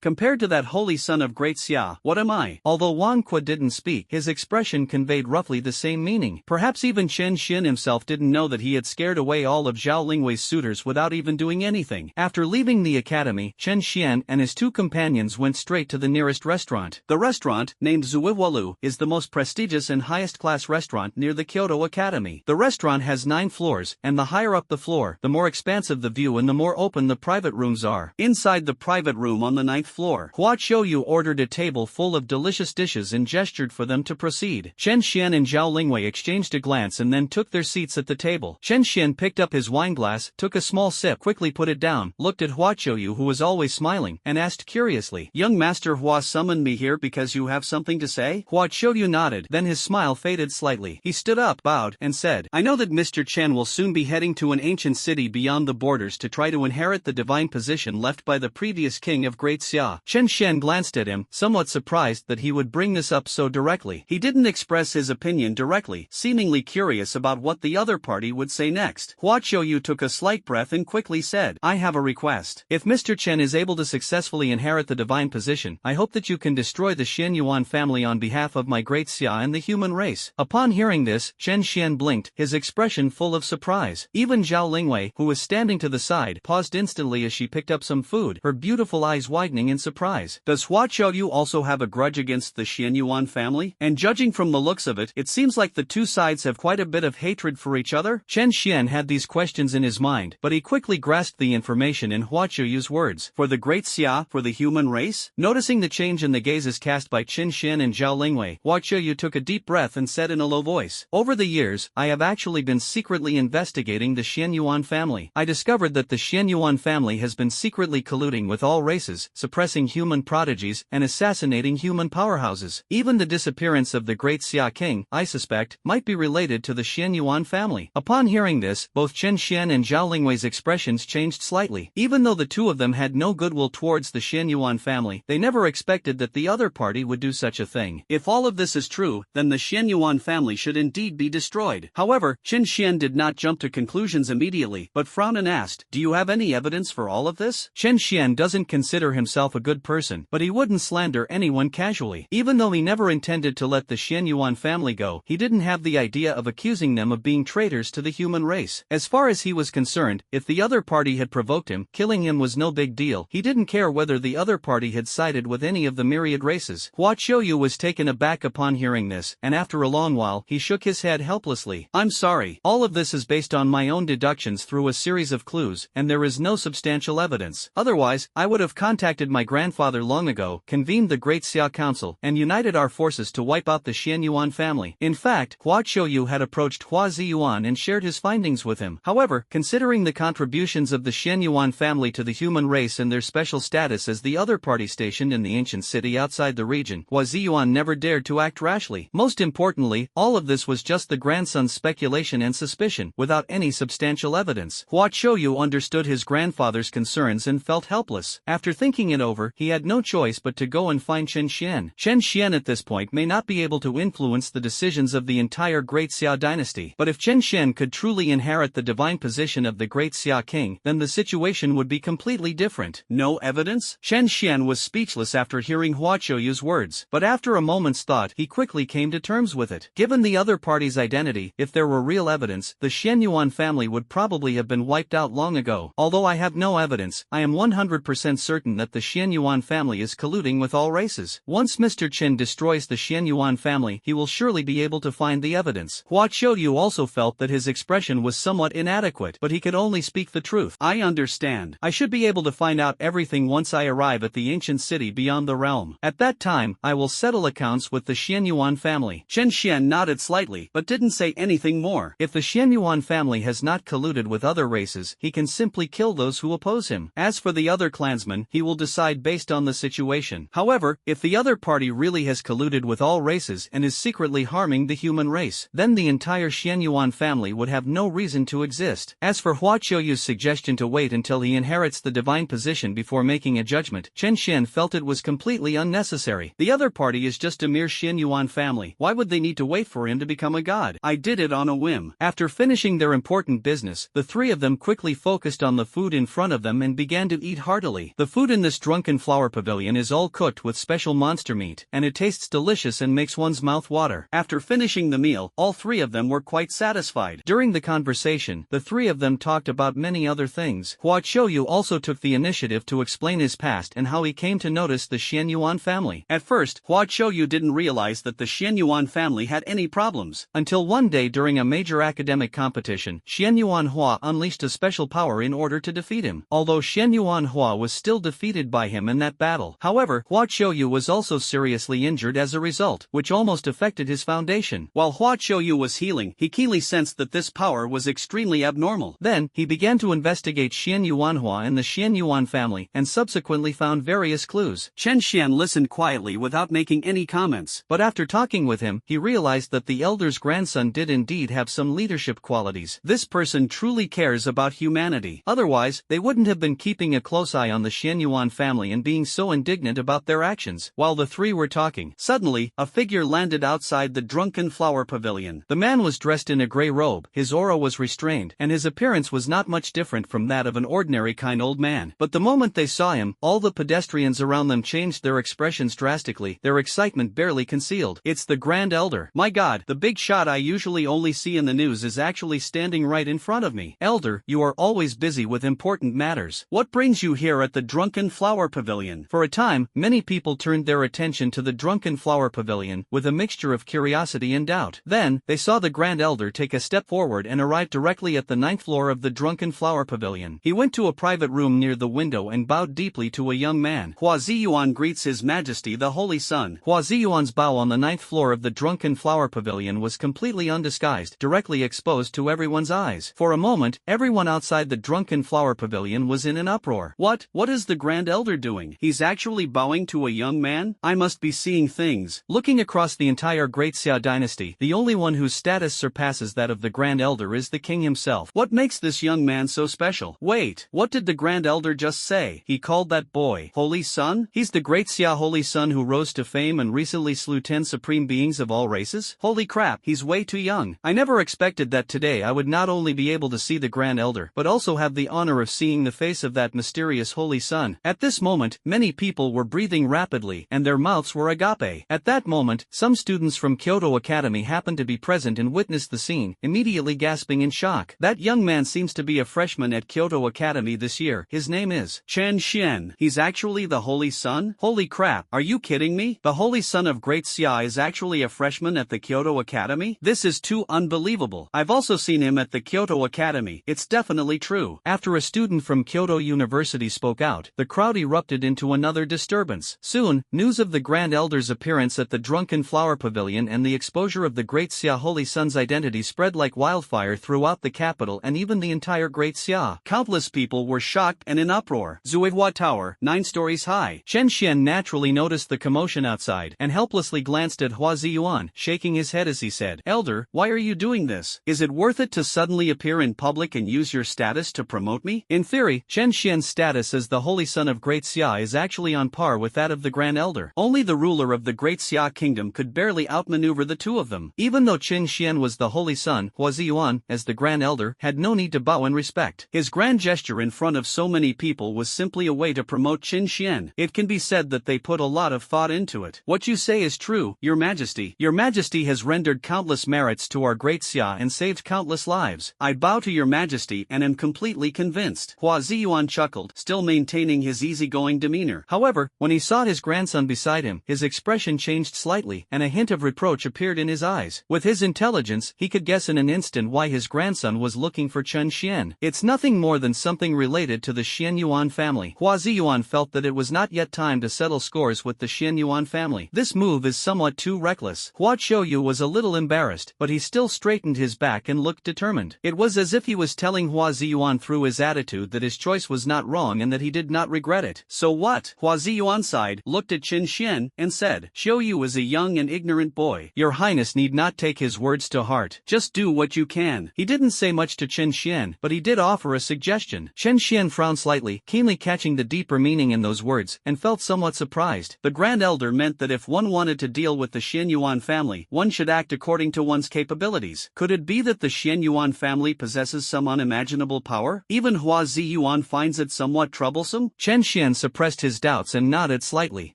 Compared to that Holy Son of Great Xia, what am I?" Although Wang Qua didn't speak, his expression conveyed roughly the same meaning. Perhaps even Chen Xian himself didn't know that he had scared away all of Zhao Lingwei's suitors without even doing anything. After leaving the academy, Chen Xian and his two companions went straight to the nearest restaurant. The restaurant, named Zuiwalu, is the most prestigious and highest-class restaurant near the Kyoto Academy. The restaurant has 9 floors, and the higher up the floor, the more expansive the view and the more open the private rooms are. Inside the private room on the 9th floor, Huaqiu ordered a table full of delicious dishes and gestured for them to proceed. Chen Xian and Zhao Lingwei exchanged a glance and then took their seats at the table. Chen Xian picked up his wineglass, took a small sip, quickly put it down, looked at Huaqiu who was always smiling, and asked curiously, "Young Master Hua summoned me here because you have something to say?" Huaqiu nodded, then his smile faded slightly. He stood up, bowed, and said, "I know that Mr. Chen will soon be heading to an ancient city beyond the borders to try to inherit the divine position left by the previous king of Great Xia." Chen Xian glanced at him, somewhat surprised that he would bring this up so directly. He didn't express his opinion directly, seemingly curious about what the other party would say next. Hua Qiuyu took a slight breath and quickly said, "I have a request. If Mr. Chen is able to successfully inherit the divine position, I hope that you can destroy the Xianyuan family on behalf of my great Xia and the human race." Upon hearing this, Chen Xian blinked, his expression full of surprise. Even Zhao Lingwei, who was standing to the side, paused instantly as she picked up some food, her beautiful eyes widening in surprise. Does Hua Qiuyu also have a grudge against the Xianyuan family? And judging from the looks of it, it seems like the two sides have quite a bit of hatred for each other? Chen Xian had these questions in his mind, but he quickly grasped the information in Hua Qiuyu's words. For the great Xia, for the human race? Noticing the change in the gazes cast by Chen Xian and Zhao Lingwei, Hua Qiuyu took a deep breath and said in a low voice, "Over the years, I have actually been secretly investigating the Xianyuan family. I discovered that the Xianyuan family has been secretly colluding with all races, suppressing human prodigies, and assassinating human powerhouses. Even the disappearance of the great Xia king, I suspect, might be related to the Xianyuan family." Upon hearing this, both Chen Xian and Zhao Lingwei's expressions changed slightly. Even though the two of them had no goodwill towards the Xianyuan family, they never expected that the other party would do such a thing. If all of this is true, then the Xianyuan family should indeed be destroyed. However, Chen Xian did not jump to conclusions immediately, but frowned and asked, "Do you have any evidence for all of this?" Chen Xian doesn't consider himself a good person, but he wouldn't slander anyone casually. Even though he never intended to let the Xianyuan family go, he didn't have the idea of accusing them of being traitors to the human race. As far as he was concerned, if the other party had provoked him, killing him was no big deal. He didn't care whether the other party had sided with any of the myriad races. Hua Qiuyu was taken aback upon hearing this, and after a long while, he shook his head helplessly. "I'm sorry. All of this is based on my own deductions through a series of clues, and there is no substantial evidence. Otherwise, I would have contacted my grandfather long ago, convened the Great Xia Council, and united our forces to wipe out the Xianyuan family." In fact, Hua Qiuyu had approached Hua Ziyuan and shared his findings with him. However, considering the contributions of the Xianyuan family to the human race and their special status as the other party stationed in the ancient city outside the region, Hua Ziyuan never dared to act rashly. Most importantly, all of this was just the grandson's speculation and suspicion, without any substantial evidence. Hua Qiuyu understood his grandfather's concerns and felt helpless. After thinking it over, he had no choice but to go and find Chen Xian. Chen Xian at this point may not be able to influence the decisions of the entire Great Xia dynasty, but if Chen Xian could truly inherit the divine position of the Great Xia king, then the situation would be completely different. No evidence? Chen Xian was speechless after hearing Hua Qiuyu's words, but after a moment's thought he quickly came to terms with it. Given the other party's identity, if there were real evidence, the Xianyuan family would probably have been wiped out long ago. Although I have no evidence, I am 100% certain that the Xianyuan family is colluding with all races. Once Mr. Chen destroys the Xianyuan family, he will surely be able to find the evidence. Hua Qiuyu also felt that his expression was somewhat inadequate, but he could only speak the truth. "I understand. I should be able to find out everything once I arrive at the ancient city beyond the realm. At that time, I will settle accounts with the Xianyuan family." Chen Xian nodded slightly, but didn't say anything more. If the Xianyuan family has not colluded with other races, he can simply kill those who oppose him. As for the other clansmen, he will decide based on the situation. However, if the other party really has colluded with all races and is secretly harming the human race, then the entire Xianyuan family would have no reason to exist. As for Hua Qiuyu's suggestion to wait until he inherits the divine position before making a judgment, Chen Xian felt it was completely unnecessary. The other party is just a mere Xianyuan family. Why would they need to wait for him to become a god? I did it on a whim. After finishing their important business, the three of them quickly focused on the food in front of them and began to eat heartily. The food in this drunken flower pavilion is all cooked with special monster meat, and it tastes delicious and makes one's mouth water. After finishing the meal, all three of them were quite satisfied. During the conversation, the three of them talked about many other things. Hua Qiuyu also took the initiative to explain his past and how he came to notice the Xianyuan family. At first, Hua Qiuyu didn't realize that the Xianyuan family had any problems. Until one day during a major academic competition, Xianyuan Hua unleashed a special power in order to defeat him. Although Xianyuan Hua was still defeated by him in that battle. However, Hua Qiuyu was also seriously injured as a result, which almost affected his foundation. While Hua Qiuyu was healing, he keenly sensed that this power was extremely abnormal. Then, he began to investigate Xianyuan Hua and the Xianyuan family, and subsequently found various clues. Chen Xian listened quietly without making any comments. But after talking with him, he realized that the elder's grandson did indeed have some leadership qualities. This person truly cares about humanity. Otherwise, they wouldn't have been keeping a close eye on the Xianyuan family and being so indignant about about their actions. While the three were talking, suddenly, a figure landed outside the Drunken Flower Pavilion. The man was dressed in a gray robe, his aura was restrained, and his appearance was not much different from that of an ordinary kind old man. But the moment they saw him, all the pedestrians around them changed their expressions drastically, their excitement barely concealed. It's the Grand Elder. My God, the big shot I usually only see in the news is actually standing right in front of me. Elder, you are always busy with important matters. What brings you here at the Drunken Flower Pavilion? For a time, many people turned their attention to the Drunken Flower Pavilion, with a mixture of curiosity and doubt. Then, they saw the Grand Elder take a step forward and arrive directly at the 9th floor of the Drunken Flower Pavilion. He went to a private room near the window and bowed deeply to a young man. Hua Ziyuan greets His Majesty the Holy Sun. Hua Ziyuan's bow on the 9th floor of the Drunken Flower Pavilion was completely undisguised, directly exposed to everyone's eyes. For a moment, everyone outside the Drunken Flower Pavilion was in an uproar. What is the Grand Elder doing? He's actually bowing to a young man? I must be seeing things. Looking across the entire Great Xia dynasty, the only one whose status surpasses that of the Grand Elder is the king himself. What makes this young man so special? Wait, what did the Grand Elder just say? He called that boy Holy Sun? He's the Great Xia Holy Sun who rose to fame and recently slew 10 supreme beings of all races? Holy crap, he's way too young. I never expected that today I would not only be able to see the Grand Elder, but also have the honor of seeing the face of that mysterious Holy Sun. At this moment, many people were breathing rapidly, and their mouths were agape. At that moment, some students from Kyoto Academy happened to be present and witnessed the scene, immediately gasping in shock. That young man seems to be a freshman at Kyoto Academy this year. His name is Chen Xian. He's actually the Holy Sun? Holy crap, are you kidding me? The Holy Sun of Great Xia is actually a freshman at the Kyoto Academy? This is too unbelievable. I've also seen him at the Kyoto Academy. It's definitely true. After a student from Kyoto University spoke out, the crowd erupted into another disturbance. Soon, news of the Grand Elder's appearance at the Drunken Flower Pavilion and the exposure of the Great Xia Holy Sun's identity spread like wildfire throughout the capital and even the entire Great Xia. Countless people were shocked and in uproar. Zuihua Tower, 9 stories high. Chen Xian naturally noticed the commotion outside and helplessly glanced at Hua Ziyuan, shaking his head as he said, "Elder, why are you doing this? Is it worth it to suddenly appear in public and use your status to promote me?" In theory, Chen Xian's status as the Holy Son of Great Xia is actually on par with that of the Grand Elder. Only the ruler of the Great Xia Kingdom could barely outmaneuver the two of them. Even though Chen Xian was the Holy Son, Hua Ziyuan, as the Grand Elder, had no need to bow in respect. His grand gesture in front of so many people was simply a way to promote Chen Xian. It can be said that they put a lot of thought into it. What you say is true, Your Majesty. Your Majesty has rendered countless merits to our Great Xia and saved countless lives. I bow to Your Majesty and am completely convinced. Hua Ziyuan chuckled, still maintaining his easygoing demeanor. However, when he saw his grandson beside him, his expression changed slightly, and a hint of reproach appeared in his eyes. With his intelligence, he could guess in an instant why his grandson was looking for Chen Xian. It's nothing more than something related to the Xianyuan family. Hua Ziyuan felt that it was not yet time to settle scores with the Xianyuan family. This move is somewhat too reckless. Hua Qiuyu was a little embarrassed, but he still straightened his back and looked determined. It was as if he was telling Hua Ziyuan through his attitude that his choice was not wrong and that he did not regret it. So what? Hua Ziyuan sighed, looked at Chen Xian, and said, "Qiuyu is a young and ignorant boy. Your Highness need not take his words to heart. Just do what you can." He didn't say much to Chen Xian, but he did offer a suggestion. Chen Xian frowned slightly, keenly catching the deeper meaning in those words, and felt somewhat surprised. The Grand Elder meant that if one wanted to deal with the Xianyuan family, one should act according to one's capabilities. Could it be that the Xianyuan family possesses some unimaginable power? Even Hua Ziyuan finds it somewhat troublesome? Chen Xian suppressed his doubts and nodded slightly.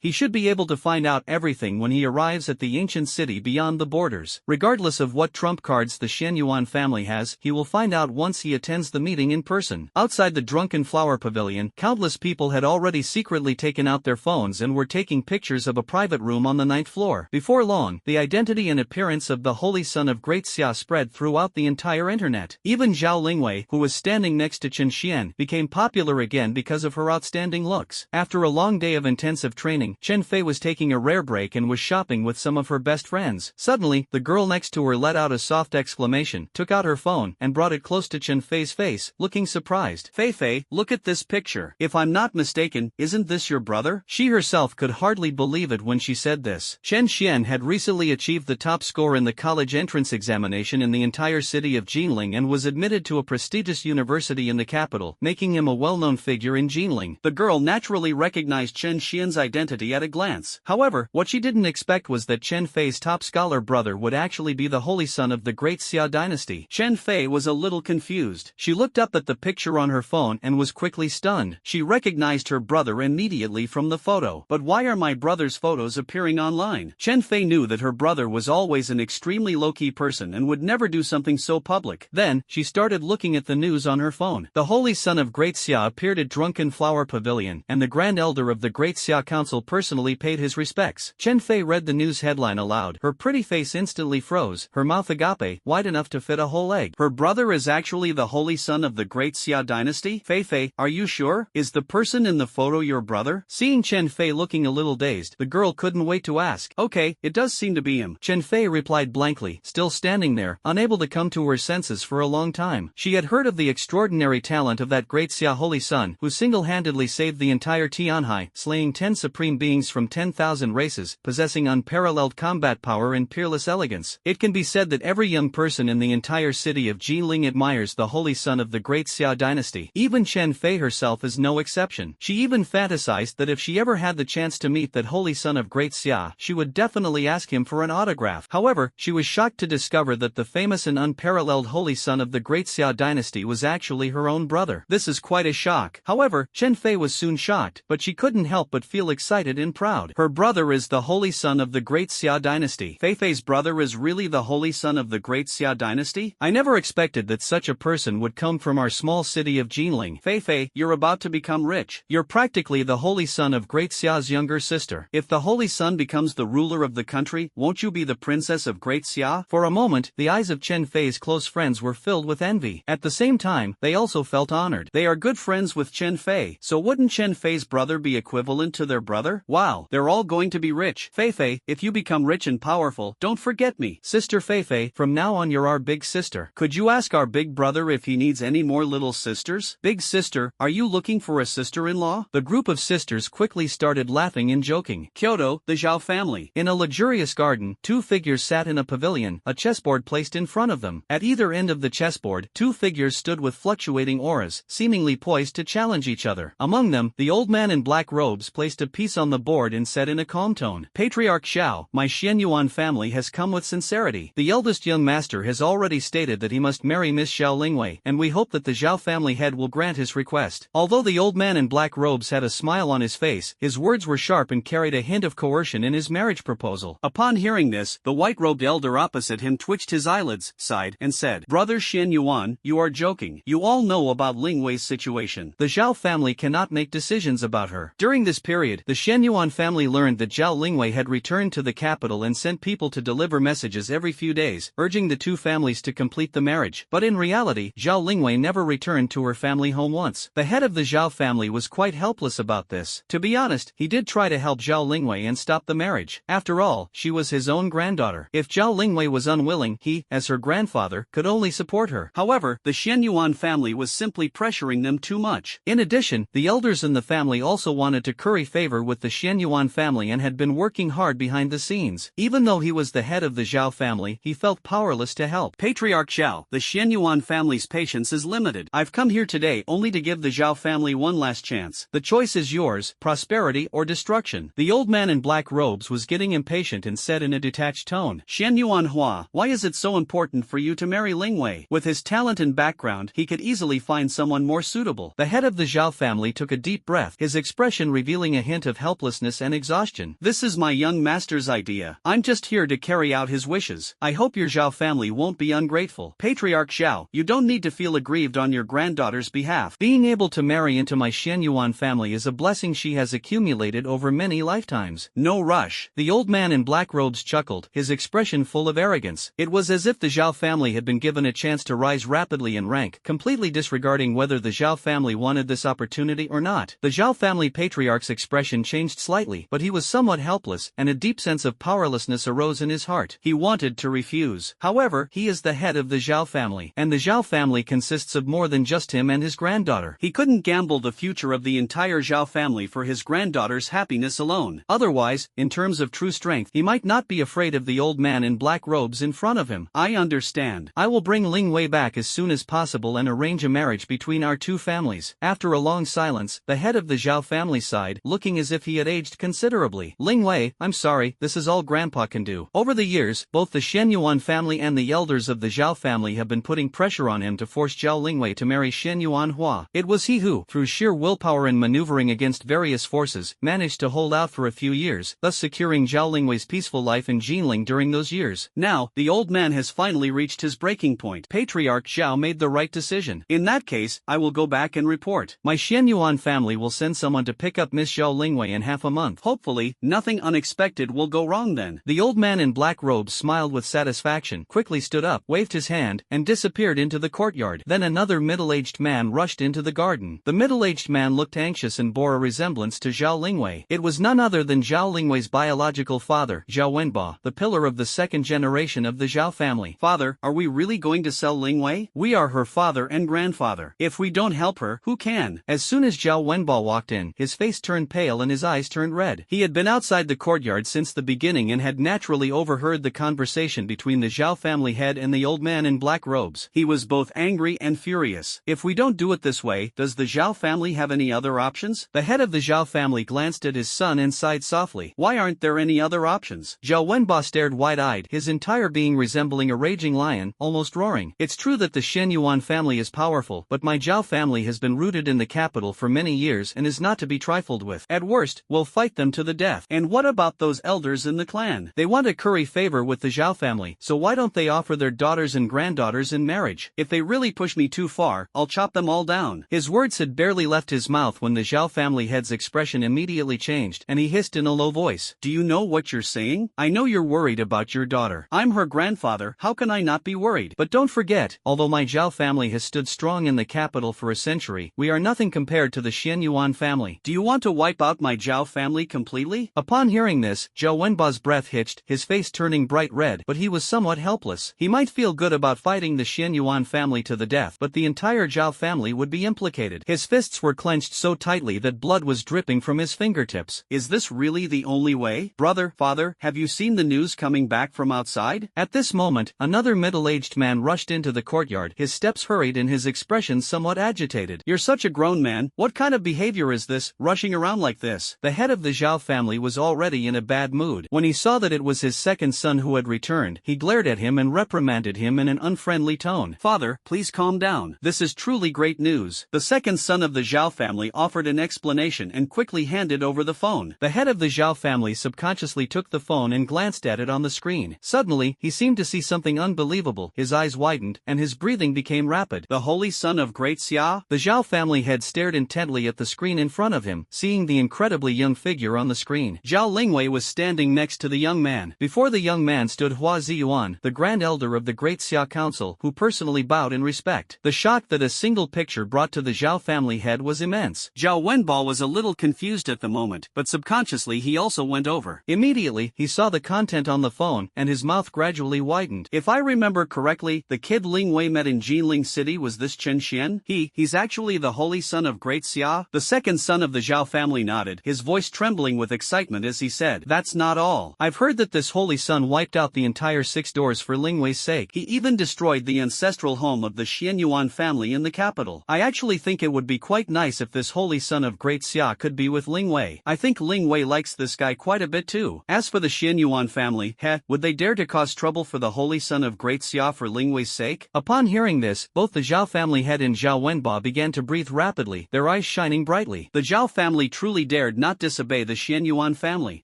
He should be able to find out everything when he arrives at the ancient city beyond the borders. Regardless of what trump cards the Xianyuan family has, he will find out once he attends the meeting in person. Outside the Drunken Flower Pavilion, countless people had already secretly taken out their phones and were taking pictures of a private room on the 9th floor. Before long, the identity and appearance of the Holy Son of Great Xia spread throughout the entire internet. Even Zhao Lingwei, who was standing next to Chen Xian, became popular again because of her outstanding looks. After a long day of intensive training, Chen Fei was taking a rare break and was shopping with some of her best friends. Suddenly, the girl next to her let out a soft exclamation, took out her phone, and brought it close to Chen Fei's face, looking surprised. "Fei, look at this picture. If I'm not mistaken, isn't this your brother?" She herself could hardly believe it when she said this. Chen Xian had recently achieved the top score in the college entrance examination in the entire city of Jinling and was admitted to a prestigious university in the capital, making him a well-known figure in Jinling. The girl naturally recognized Chen Xian Xian's identity at a glance. However, what she didn't expect was that Chen Fei's top scholar brother would actually be the holy son of the great Xia dynasty. Chen Fei was a little confused. She looked up at the picture on her phone and was quickly stunned. She recognized her brother immediately from the photo. But why are my brother's photos appearing online? Chen Fei knew that her brother was always an extremely low-key person and would never do something so public. Then, she started looking at the news on her phone. The holy son of Great Xia appeared at Drunken Flower Pavilion, and the Grand Elder of the Great Xia Council personally paid his respects. Chen Fei read the news headline aloud. Her pretty face instantly froze, her mouth agape, wide enough to fit a whole egg. Her brother is actually the holy son of the Great Xia dynasty? Fei, are you sure? Is the person in the photo your brother? Seeing Chen Fei looking a little dazed, the girl couldn't wait to ask. Okay, it does seem to be him. Chen Fei replied blankly, still standing there, unable to come to her senses for a long time. She had heard of the extraordinary talent of that great Xia holy son, who single-handedly saved the entire Tianhai, slaying 10 supreme beings from 10,000 races, possessing unparalleled combat power and peerless elegance. It can be said that every young person in the entire city of Jiling admires the holy son of the great Xia dynasty. Even Chen Fei herself is no exception. She even fantasized that if she ever had the chance to meet that holy son of great Xia, she would definitely ask him for an autograph. However, she was shocked to discover that the famous and unparalleled holy son of the great Xia dynasty was actually her own brother. This is quite a shock. However, Chen Fei was soon shocked, but she couldn't help but feel excited and proud. Her brother is the holy son of the great Xia dynasty. Fei's brother is really the holy son of the great Xia dynasty? I never expected that such a person would come from our small city of Jinling. Fei, you're about to become rich. You're practically the holy son of great Xia's younger sister. If the holy son becomes the ruler of the country, won't you be the princess of great Xia? For a moment, the eyes of Chen Fei's close friends were filled with envy. At the same time, they also felt honored. They are good friends with Chen Fei, so wouldn't Chen Fei's brother be equivalent to their brother? Wow, they're all going to be rich. Fei, if you become rich and powerful, don't forget me. Sister Fei, from now on you're our big sister. Could you ask our big brother if he needs any more little sisters? Big sister, are you looking for a sister-in-law? The group of sisters quickly started laughing and joking. Kyoto, the Zhao family. In a luxurious garden, two figures sat in a pavilion, a chessboard placed in front of them. At either end of the chessboard, two figures stood with fluctuating auras, seemingly poised to challenge each other. Among them, the old man in black robes placed a piece on the board and said in a calm tone, Patriarch Xiao, my Xianyuan family has come with sincerity. The eldest young master has already stated that he must marry Miss Xiao Lingwei, and we hope that the Zhao family head will grant his request. Although the old man in black robes had a smile on his face, his words were sharp and carried a hint of coercion in his marriage proposal. Upon hearing this, the white-robed elder opposite him twitched his eyelids, sighed, and said, Brother Xianyuan, you are joking. You all know about Lingwei's situation. The Zhao family cannot make decisions about her. During this period, the Xianyuan family learned that Zhao Lingwei had returned to the capital and sent people to deliver messages every few days, urging the two families to complete the marriage. But in reality, Zhao Lingwei never returned to her family home once. The head of the Zhao family was quite helpless about this. To be honest, he did try to help Zhao Lingwei and stop the marriage. After all, she was his own granddaughter. If Zhao Lingwei was unwilling, he, as her grandfather, could only support her. However, the Xianyuan family was simply pressuring them too much. In addition, the elders in the family also wanted to curry favor with the Xianyuan family and had been working hard behind the scenes. Even though he was the head of the Zhao family, he felt powerless to help. Patriarch Xiao, the Xianyuan family's patience is limited. I've come here today only to give the Zhao family one last chance. The choice is yours, prosperity or destruction. The old man in black robes was getting impatient and said in a detached tone, Xianyuan Hua, why is it so important for you to marry Lingwei? With his talent and background, he could easily find someone more suitable. The head of the Zhao family took a deep breath, his expression revealing a hint of helplessness and exhaustion. This is my young master's idea. I'm just here to carry out his wishes. I hope your Zhao family won't be ungrateful. Patriarch Xiao, you don't need to feel aggrieved on your granddaughter's behalf. Being able to marry into my Xianyuan family is a blessing she has accumulated over many lifetimes. No rush. The old man in black robes chuckled, his expression full of arrogance. It was as if the Zhao family had been given a chance to rise rapidly in rank, completely disregarding whether the Zhao family wanted this opportunity or not. The Zhao family patriarch's expression changed slightly, but he was somewhat helpless, and a deep sense of powerlessness arose in his heart. He wanted to refuse. However, he is the head of the Zhao family, and the Zhao family consists of more than just him and his granddaughter. He couldn't gamble the future of the entire Zhao family for his granddaughter's happiness alone. Otherwise, in terms of true strength, he might not be afraid of the old man in black robes in front of him. I understand. I will bring Lingwei back as soon as possible and arrange a marriage between our two families. After a long silence, the head of the Zhao family sighed wide-eyed, looking as if he had aged considerably. Ling Wei, I'm sorry, this is all Grandpa can do. Over the years, both the Shen Yuan family and the elders of the Zhao family have been putting pressure on him to force Zhao Lingwei to marry Shen Yuan Hua. It was he who, through sheer willpower and maneuvering against various forces, managed to hold out for a few years, thus securing Zhao Lingwei's peaceful life in Jinling during those years. Now, the old man has finally reached his breaking point. Patriarch Zhao made the right decision. In that case, I will go back and report. My Shen Yuan family will send someone to pick up Miss Zhao Lingwei in half a month. Hopefully, nothing unexpected will go wrong then. The old man in black robes smiled with satisfaction, quickly stood up, waved his hand, and disappeared into the courtyard. Then another middle-aged man rushed into the garden. The middle-aged man looked anxious and bore a resemblance to Zhao Lingwei. It was none other than Zhao Lingwei's biological father, Zhao Wenba, the pillar of the second generation of the Zhao family. Father, are we really going to sell Lingwei? We are her father and grandfather. If we don't help her, who can? As soon as Zhao Wenba walked in, his face turned pale and his eyes turned red. He had been outside the courtyard since the beginning and had naturally overheard the conversation between the Zhao family head and the old man in black robes. He was both angry and furious. If we don't do it this way, does the Zhao family have any other options? The head of the Zhao family glanced at his son and sighed softly. Why aren't there any other options? Zhao Wenba stared wide-eyed, his entire being resembling a raging lion, almost roaring. It's true that the Shen Yuan family is powerful, but my Zhao family has been rooted in the capital for many years and is not to be trifled with. At worst, we'll fight them to the death. And what about those elders in the clan? They want to curry favor with the Zhao family, so why don't they offer their daughters and granddaughters in marriage? If they really push me too far, I'll chop them all down. His words had barely left his mouth when the Zhao family head's expression immediately changed, and he hissed in a low voice. Do you know what you're saying? I know you're worried about your daughter. I'm her grandfather, how can I not be worried? But don't forget, although my Zhao family has stood strong in the capital for a century, we are nothing compared to the Shen Yuan family. Do you want to wipe out my Zhao family completely? Upon hearing this, Zhao Wenba's breath hitched, his face turning bright red, but he was somewhat helpless. He might feel good about fighting the Shen Yuan family to the death, but the entire Zhao family would be implicated. His fists were clenched so tightly that blood was dripping from his fingertips. Is this really the only way? Brother, father, have you seen the news coming back from outside? At this moment, another middle-aged man rushed into the courtyard, his steps hurried and his expression somewhat agitated. You're such a grown man, what kind of behavior is this, rushing around like this? The head of the Zhao family was already in a bad mood. When he saw that it was his second son who had returned, he glared at him and reprimanded him in an unfriendly tone. Father, please calm down. This is truly great news. The second son of the Zhao family offered an explanation and quickly handed over the phone. The head of the Zhao family subconsciously took the phone and glanced at it on the screen. Suddenly, he seemed to see something unbelievable. His eyes widened, and his breathing became rapid. The holy son of great Xia? The Zhao family head stared intently at the screen in front of him, seeing the incredibly young figure on the screen. Zhao Lingwei was standing next to the young man. Before the young man stood Hua Ziyuan, the grand elder of the Great Xia Council, who personally bowed in respect. The shock that a single picture brought to the Zhao family head was immense. Zhao Wenba was a little confused at the moment, but subconsciously he also went over. Immediately, he saw the content on the phone, and his mouth gradually widened. If I remember correctly, the kid Ling Wei met in Jinling City was this Chen Xian? He's actually the holy son of Great Xia? The second son of the Zhao family nodded, his voice trembling with excitement as he said, That's not all. I've heard that this holy son wiped out the entire 6 doors for Ling Wei's sake. He even destroyed the ancestral home of the Shen Yuan family in the capital. I actually think it would be quite nice if this holy son of Great Xia could be with Ling Wei. I think Ling Wei likes this guy quite a bit too. As for the Shen Yuan family, would they dare to cause trouble for the holy son of Great Xia for Ling Wei's sake? Upon hearing this, both the Zhao family head and Zhao Wenba began to breathe rapidly, their eyes shining brightly. The Zhao family truly dared not disobey the Shen Yuan family.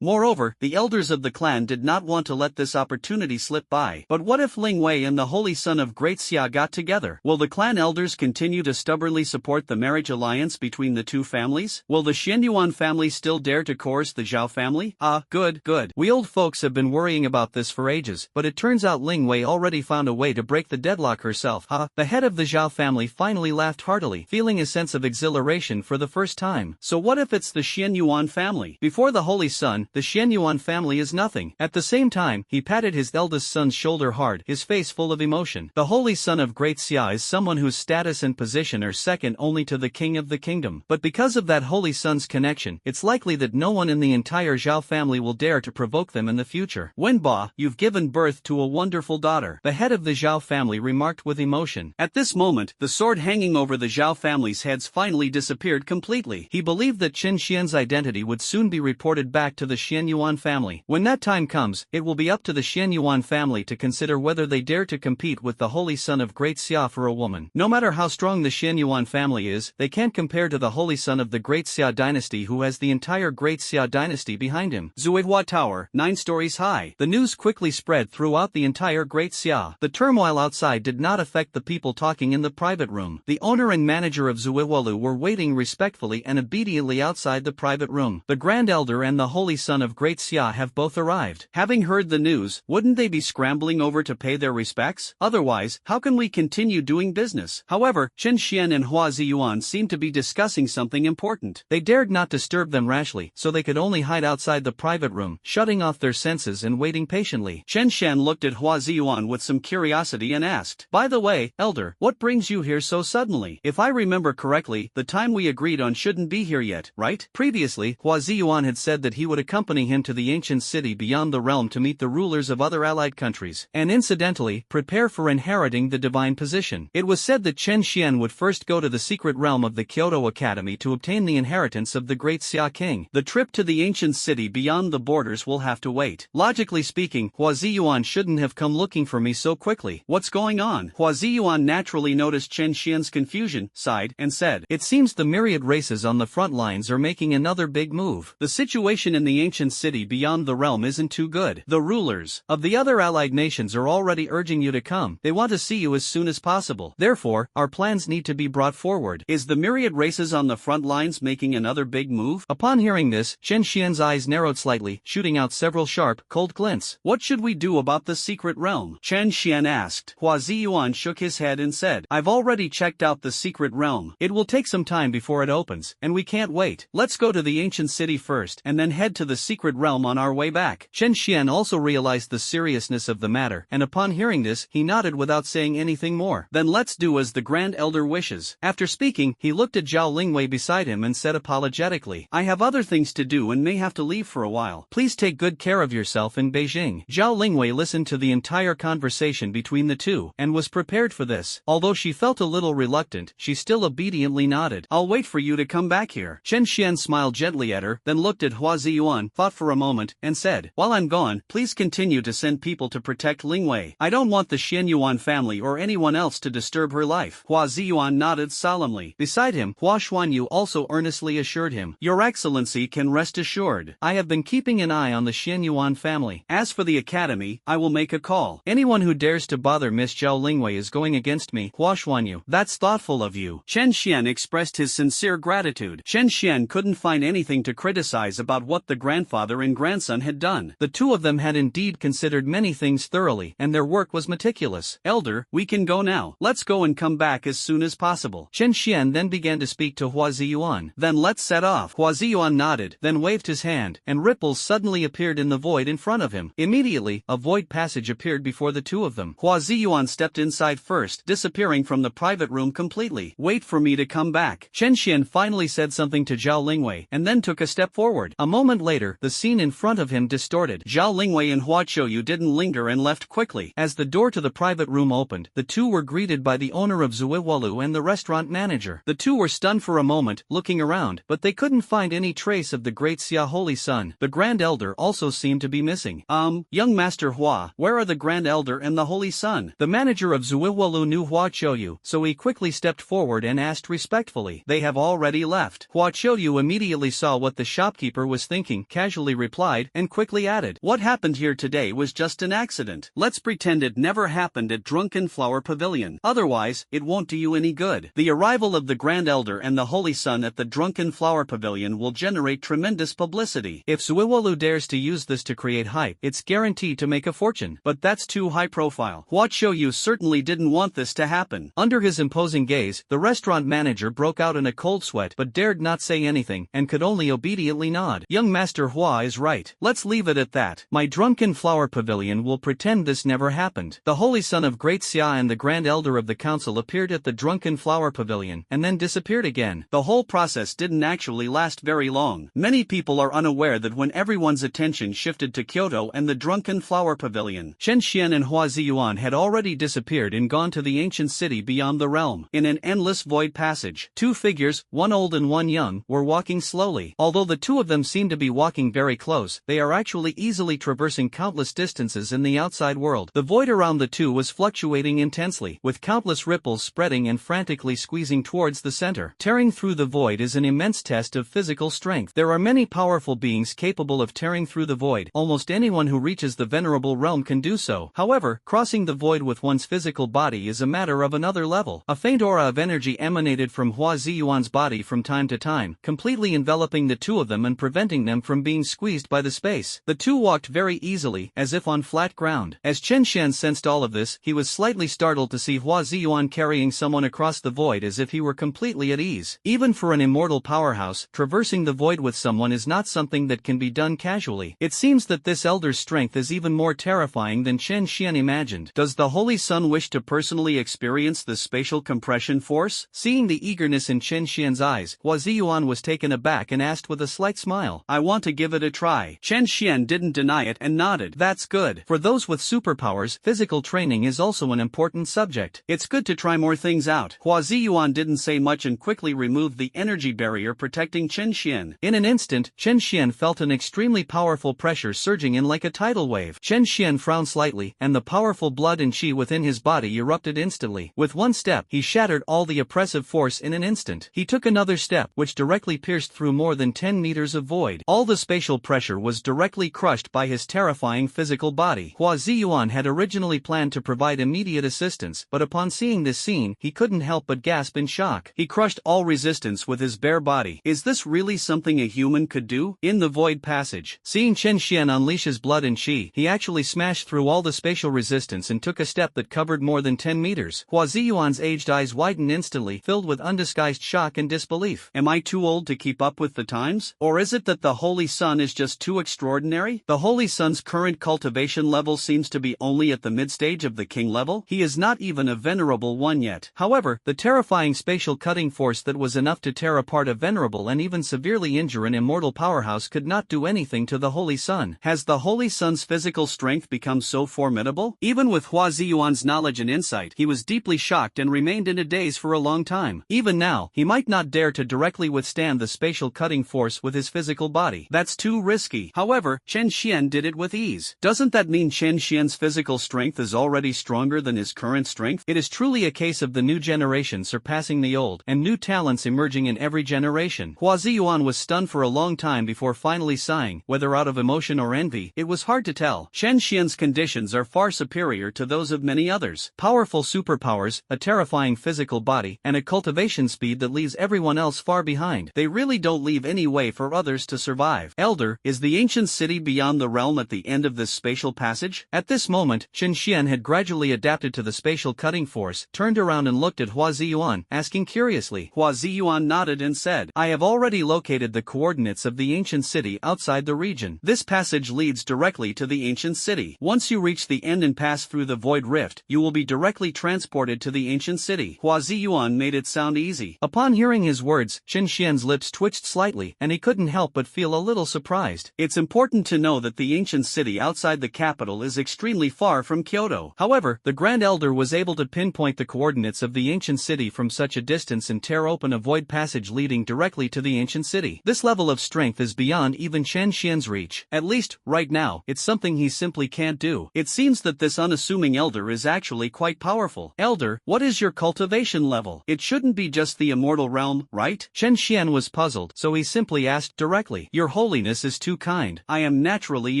Moreover, the elders of the clan did not want to let this opportunity slip by. But what if Ling Wei and the holy son of Great Xia got together? Will the clan elders continue to stubbornly support the marriage alliance between the two families? Will the Shen Yuan family still dare to coerce the Zhao family? Good. We old folks have been worrying about this for ages, but it turns out Ling Wei already found a way to break the deadlock herself. The head of the Zhao family finally laughed heartily, feeling a sense of exhilaration for the first time. So what if it's the Shen Yuan family? Before the holy son, the Shen Yuan family is nothing. At the same time, he patted his eldest son's shoulder hard, his face full of emotion. The holy son of Great Xia is someone whose status and position are second only to the king of the kingdom. But because of that holy son's connection, it's likely that no one in the entire Zhao family will dare to provoke them in the future. Wenba, you've given birth to a wonderful daughter, the head of the Zhao family remarked with emotion. At this moment, the sword hanging over the Zhao family's heads finally disappeared completely. He believed that Chen Xian's identity would soon be reported back to the Xianyuan family. When that time comes, it will be up to the Xianyuan family to consider whether they dare to compete with the holy son of Great Xia for a woman. No matter how strong the Xianyuan family is, they can't compare to the holy son of the Great Xia dynasty who has the entire Great Xia dynasty behind him. Zuihua Tower, 9 stories high. The news quickly spread throughout the entire Great Xia. The turmoil outside did not affect the people talking in the private room. The owner and manager of Zuiwalu were waiting respectfully and obediently outside the private room. The Grand Elder and the holy son of Great Xia have both arrived. Having heard the news, wouldn't they be scrambling over to pay their respects? Otherwise, how can we continue doing business? However, Chen Xian and Hua Ziyuan seemed to be discussing something important. They dared not disturb them rashly, so they could only hide outside the private room, shutting off their senses and waiting patiently. Chen Xian looked at Hua Ziyuan with some curiosity and asked, "By the way, Elder, what brings you here so suddenly? If I remember correctly, the time we agreed on shouldn't be here yet, right?" Previously, Hua Ziyuan had said that he would accompany him to the ancient city beyond the realm to meet the rulers of other allied countries, and incidentally, prepare for inheriting the divine position. It was said that Chen Xian would first go to the secret realm of the Kyoto Academy to obtain the inheritance of the great Xia king. The trip to the ancient city beyond the borders will have to wait. Logically speaking, Hua Ziyuan shouldn't have come looking for me so quickly. What's going on? Hua Ziyuan naturally noticed Chen Xian's confusion, sighed, and said, "It seems the myriad races on the front lines are making another big move. The situation in the ancient city beyond the realm isn't too good. The rulers of the other allied nations are already urging you to come. They want to see you as soon as possible. Therefore, our plans need to be brought forward." Is the myriad races on the front lines making another big move? Upon hearing this, Chen Xian's eyes narrowed slightly, shooting out several sharp, cold glints. "What should we do about the secret realm?" Chen Xian asked. Hua Ziyuan shook his head and said, "I've already checked out the secret realm. It will take some time before it opens, and we can't wait. Let's go to the ancient city first, and then head to the secret realm on our way back." Chen Xian also realized the seriousness of the matter, and upon hearing this, he nodded without saying anything more. "Then let's do as the Grand Elder wishes." After speaking, he looked at Zhao Lingwei beside him and said apologetically, "I have other things to do and may have to leave for a while. Please take good care of yourself in Beijing." Zhao Lingwei listened to the entire conversation between the two, and was prepared for this. Although she felt a little reluctant, she still obediently nodded. "I'll wait for you to come back here." Chen Xian smiled gently at her, then looked at Hua Ziyuan, thought for a moment, and said, "While I'm gone, please continue to send people to protect Lingwei. I don't want the Xianyuan family or anyone else to disturb her life." Hua Ziyuan nodded solemnly. Beside him, Hua Xuanyu also earnestly assured him, "Your Excellency can rest assured. I have been keeping an eye on the Xianyuan family. As for the academy, I will make a call. Anyone who dares to bother Miss Zhao Lingwei is going against me." Hua Xuanyu, "That's thoughtful of you." Chen Xian expressed his sincere gratitude. Chen Xian couldn't find anything to criticize about what the grandfather and grandson had done. The two of them had indeed considered many things thoroughly, and their work was meticulous. "Elder, we can go now. Let's go and come back as soon as possible." Chen Xian then began to speak to Hua Ziyuan. "Then let's set off." Hua Ziyuan nodded, then waved his hand, and ripples suddenly appeared in the void in front of him. Immediately, a void passage appeared before the two of them. Hua Ziyuan stepped inside first, disappearing from the private room completely. "Wait for me to come back." Chen Xian finally said something to Zhao Lingwei, and then took a step forward. A moment later, the scene in front of him distorted. Zhao Lingwei and Hua Qiuyu didn't linger and left quickly. As the door to the private room opened, the two were greeted by the owner of Zuiwalu and the restaurant manager. The two were stunned for a moment, looking around, but they couldn't find any trace of the great Xia Holy Son. The Grand Elder also seemed to be missing. Young Master Hua, where are the Grand Elder and the Holy Son?" The manager of Zuiwalu knew Hua Qiuyu, so he quickly stepped forward and asked respectfully. "They have already left." Hua Qiuyu immediately saw what the shopkeeper was thinking, casually replied, and quickly added, "What happened here today was just an accident. Let's pretend it never happened at Drunken Flower Pavilion. Otherwise, it won't do you any good. The arrival of the Grand Elder and the Holy Son at the Drunken Flower Pavilion will generate tremendous publicity. If Zuiwalu dares to use this to create hype, it's guaranteed to make a fortune. But that's too high profile." Hua Qiuyu certainly didn't want this to happen. Under his imposing gaze, the restaurant manager broke out in a cold sweat but dared not say anything, and could only obediently nod. "Young Master Hua is right. Let's leave it at that. My Drunken Flower Pavilion will pretend this never happened." The Holy Son of Great Xia and the Grand Elder of the Council appeared at the Drunken Flower Pavilion, and then disappeared again. The whole process didn't actually last very long. Many people are unaware that when everyone's attention shifted to Kyoto and the Drunken Flower Pavilion, Chen Xian and Hua Ziyuan had already disappeared and gone to the ancient city beyond the realm. In an endless void passage, two figures, one old and one young, were walking slowly. Although the two of them seem to be walking very close, they are actually easily traversing countless distances in the outside world. The void around the two was fluctuating intensely, with countless ripples spreading and frantically squeezing towards the center. Tearing through the void is an immense test of physical strength. There are many powerful beings capable of tearing through the void. Almost anyone who reaches the venerable realm can do so. However, crossing the void with one's physical body is a matter of another level. A faint aura of energy emanated from Hua Ziyuan's body from time to time, completely enveloping the two of them and preventing them from being squeezed by the space. The two walked very easily, as if on flat ground. As Chen Xian sensed all of this, he was slightly startled to see Hua Ziyuan carrying someone across the void as if he were completely at ease. Even for an immortal powerhouse, traversing the void with someone is not something that can be done casually. It seems that this elder's strength is even more terrifying than Chen Xian imagined. Does the Holy Sun wish to personally experience the spatial compression force? Seeing the eagerness in Chen Xian's eyes, Hua Ziyuan was taken aback and asked with a slight smile, "I want to give it a try." Chen Xian didn't deny it and nodded. That's good. For those with superpowers, physical training is also an important subject. It's good to try more things out. Hua Ziyuan didn't say much and quickly removed the energy barrier protecting Chen Xian. In an instant, Chen Xian felt an extremely powerful pressure surging in like a tidal wave. Chen Xian frowned slightly, and the powerful blood and qi within his body erupted instantly. With one step, he shattered all the oppressive force in an instant. He took another step, which directly pierced through more than 10 meters of void. All the spatial pressure was directly crushed by his terrifying physical body. Hua Ziyuan had originally planned to provide immediate assistance, but upon seeing this scene, he couldn't help but gasp in shock. He crushed all resistance with his bare body. Is this really something a human could do? In the void passage, seeing Chen Xian unleash his blood and qi, he actually smashed through all the spatial resistance and took a step that covered more than 10 meters. Hua Ziyuan's aged eyes widened instantly, filled with undisguised shock and disbelief. Am I too old to keep up with the times? Or is it that the Holy Sun is just too extraordinary? The Holy Sun's current cultivation level seems to be only at the mid-stage of the king level. He is not even a venerable one yet. However, the terrifying spatial cutting force that was enough to tear apart a venerable and even severely injure an immortal powerhouse could not do anything to the Holy Sun. Has the Holy Sun's physical strength become so formidable? Even with Hua Ziyuan's knowledge and insight, he was deeply shocked and remained in a daze for a long time. Even now, he might not dare to directly withstand the spatial cutting force with his physical body. That's too risky. However, Chen Xian did it with ease. Doesn't that mean Chen Xian's physical strength is already stronger than his current strength? It is truly a case of the new generation surpassing the old, and new talents emerging in every generation. Hua Ziyuan was stunned for a long time before finally sighing, whether out of emotion or envy, it was hard to tell. Chen Xian's conditions are far superior to those of many others. Powerful superpowers, a terrifying physical body, and a cultivation speed that leaves everyone else far behind. They really don't leave any way for others to survive. Elder, is the ancient city beyond the realm at the end of this spatial passage? At this moment, Chen Xian had gradually adapted to the spatial cutting force, turned around and looked at Hua Ziyuan, asking curiously. Hua Ziyuan nodded and said, I have already located the coordinates of the ancient city outside the region. This passage leads directly to the ancient city. Once you reach the end and pass through the void rift, you will be directly transported to the ancient city. Hua Ziyuan made it sound easy. Upon hearing his words, Chen Xian's lips twitched slightly, and he couldn't help but feel a little surprised. It's important to know that the ancient city outside the capital is extremely far from Kyoto. However, the Grand Elder was able to pinpoint the coordinates of the ancient city from such a distance and tear open a void passage leading directly to the ancient city. This level of strength is beyond even Chen Xian's reach. At least, right now, it's something he simply can't do. It seems that this unassuming elder is actually quite powerful. Elder, what is your cultivation level? It shouldn't be just the immortal realm, right? Chen Xian was puzzled, so he simply asked directly. Your holiness is too kind. I am naturally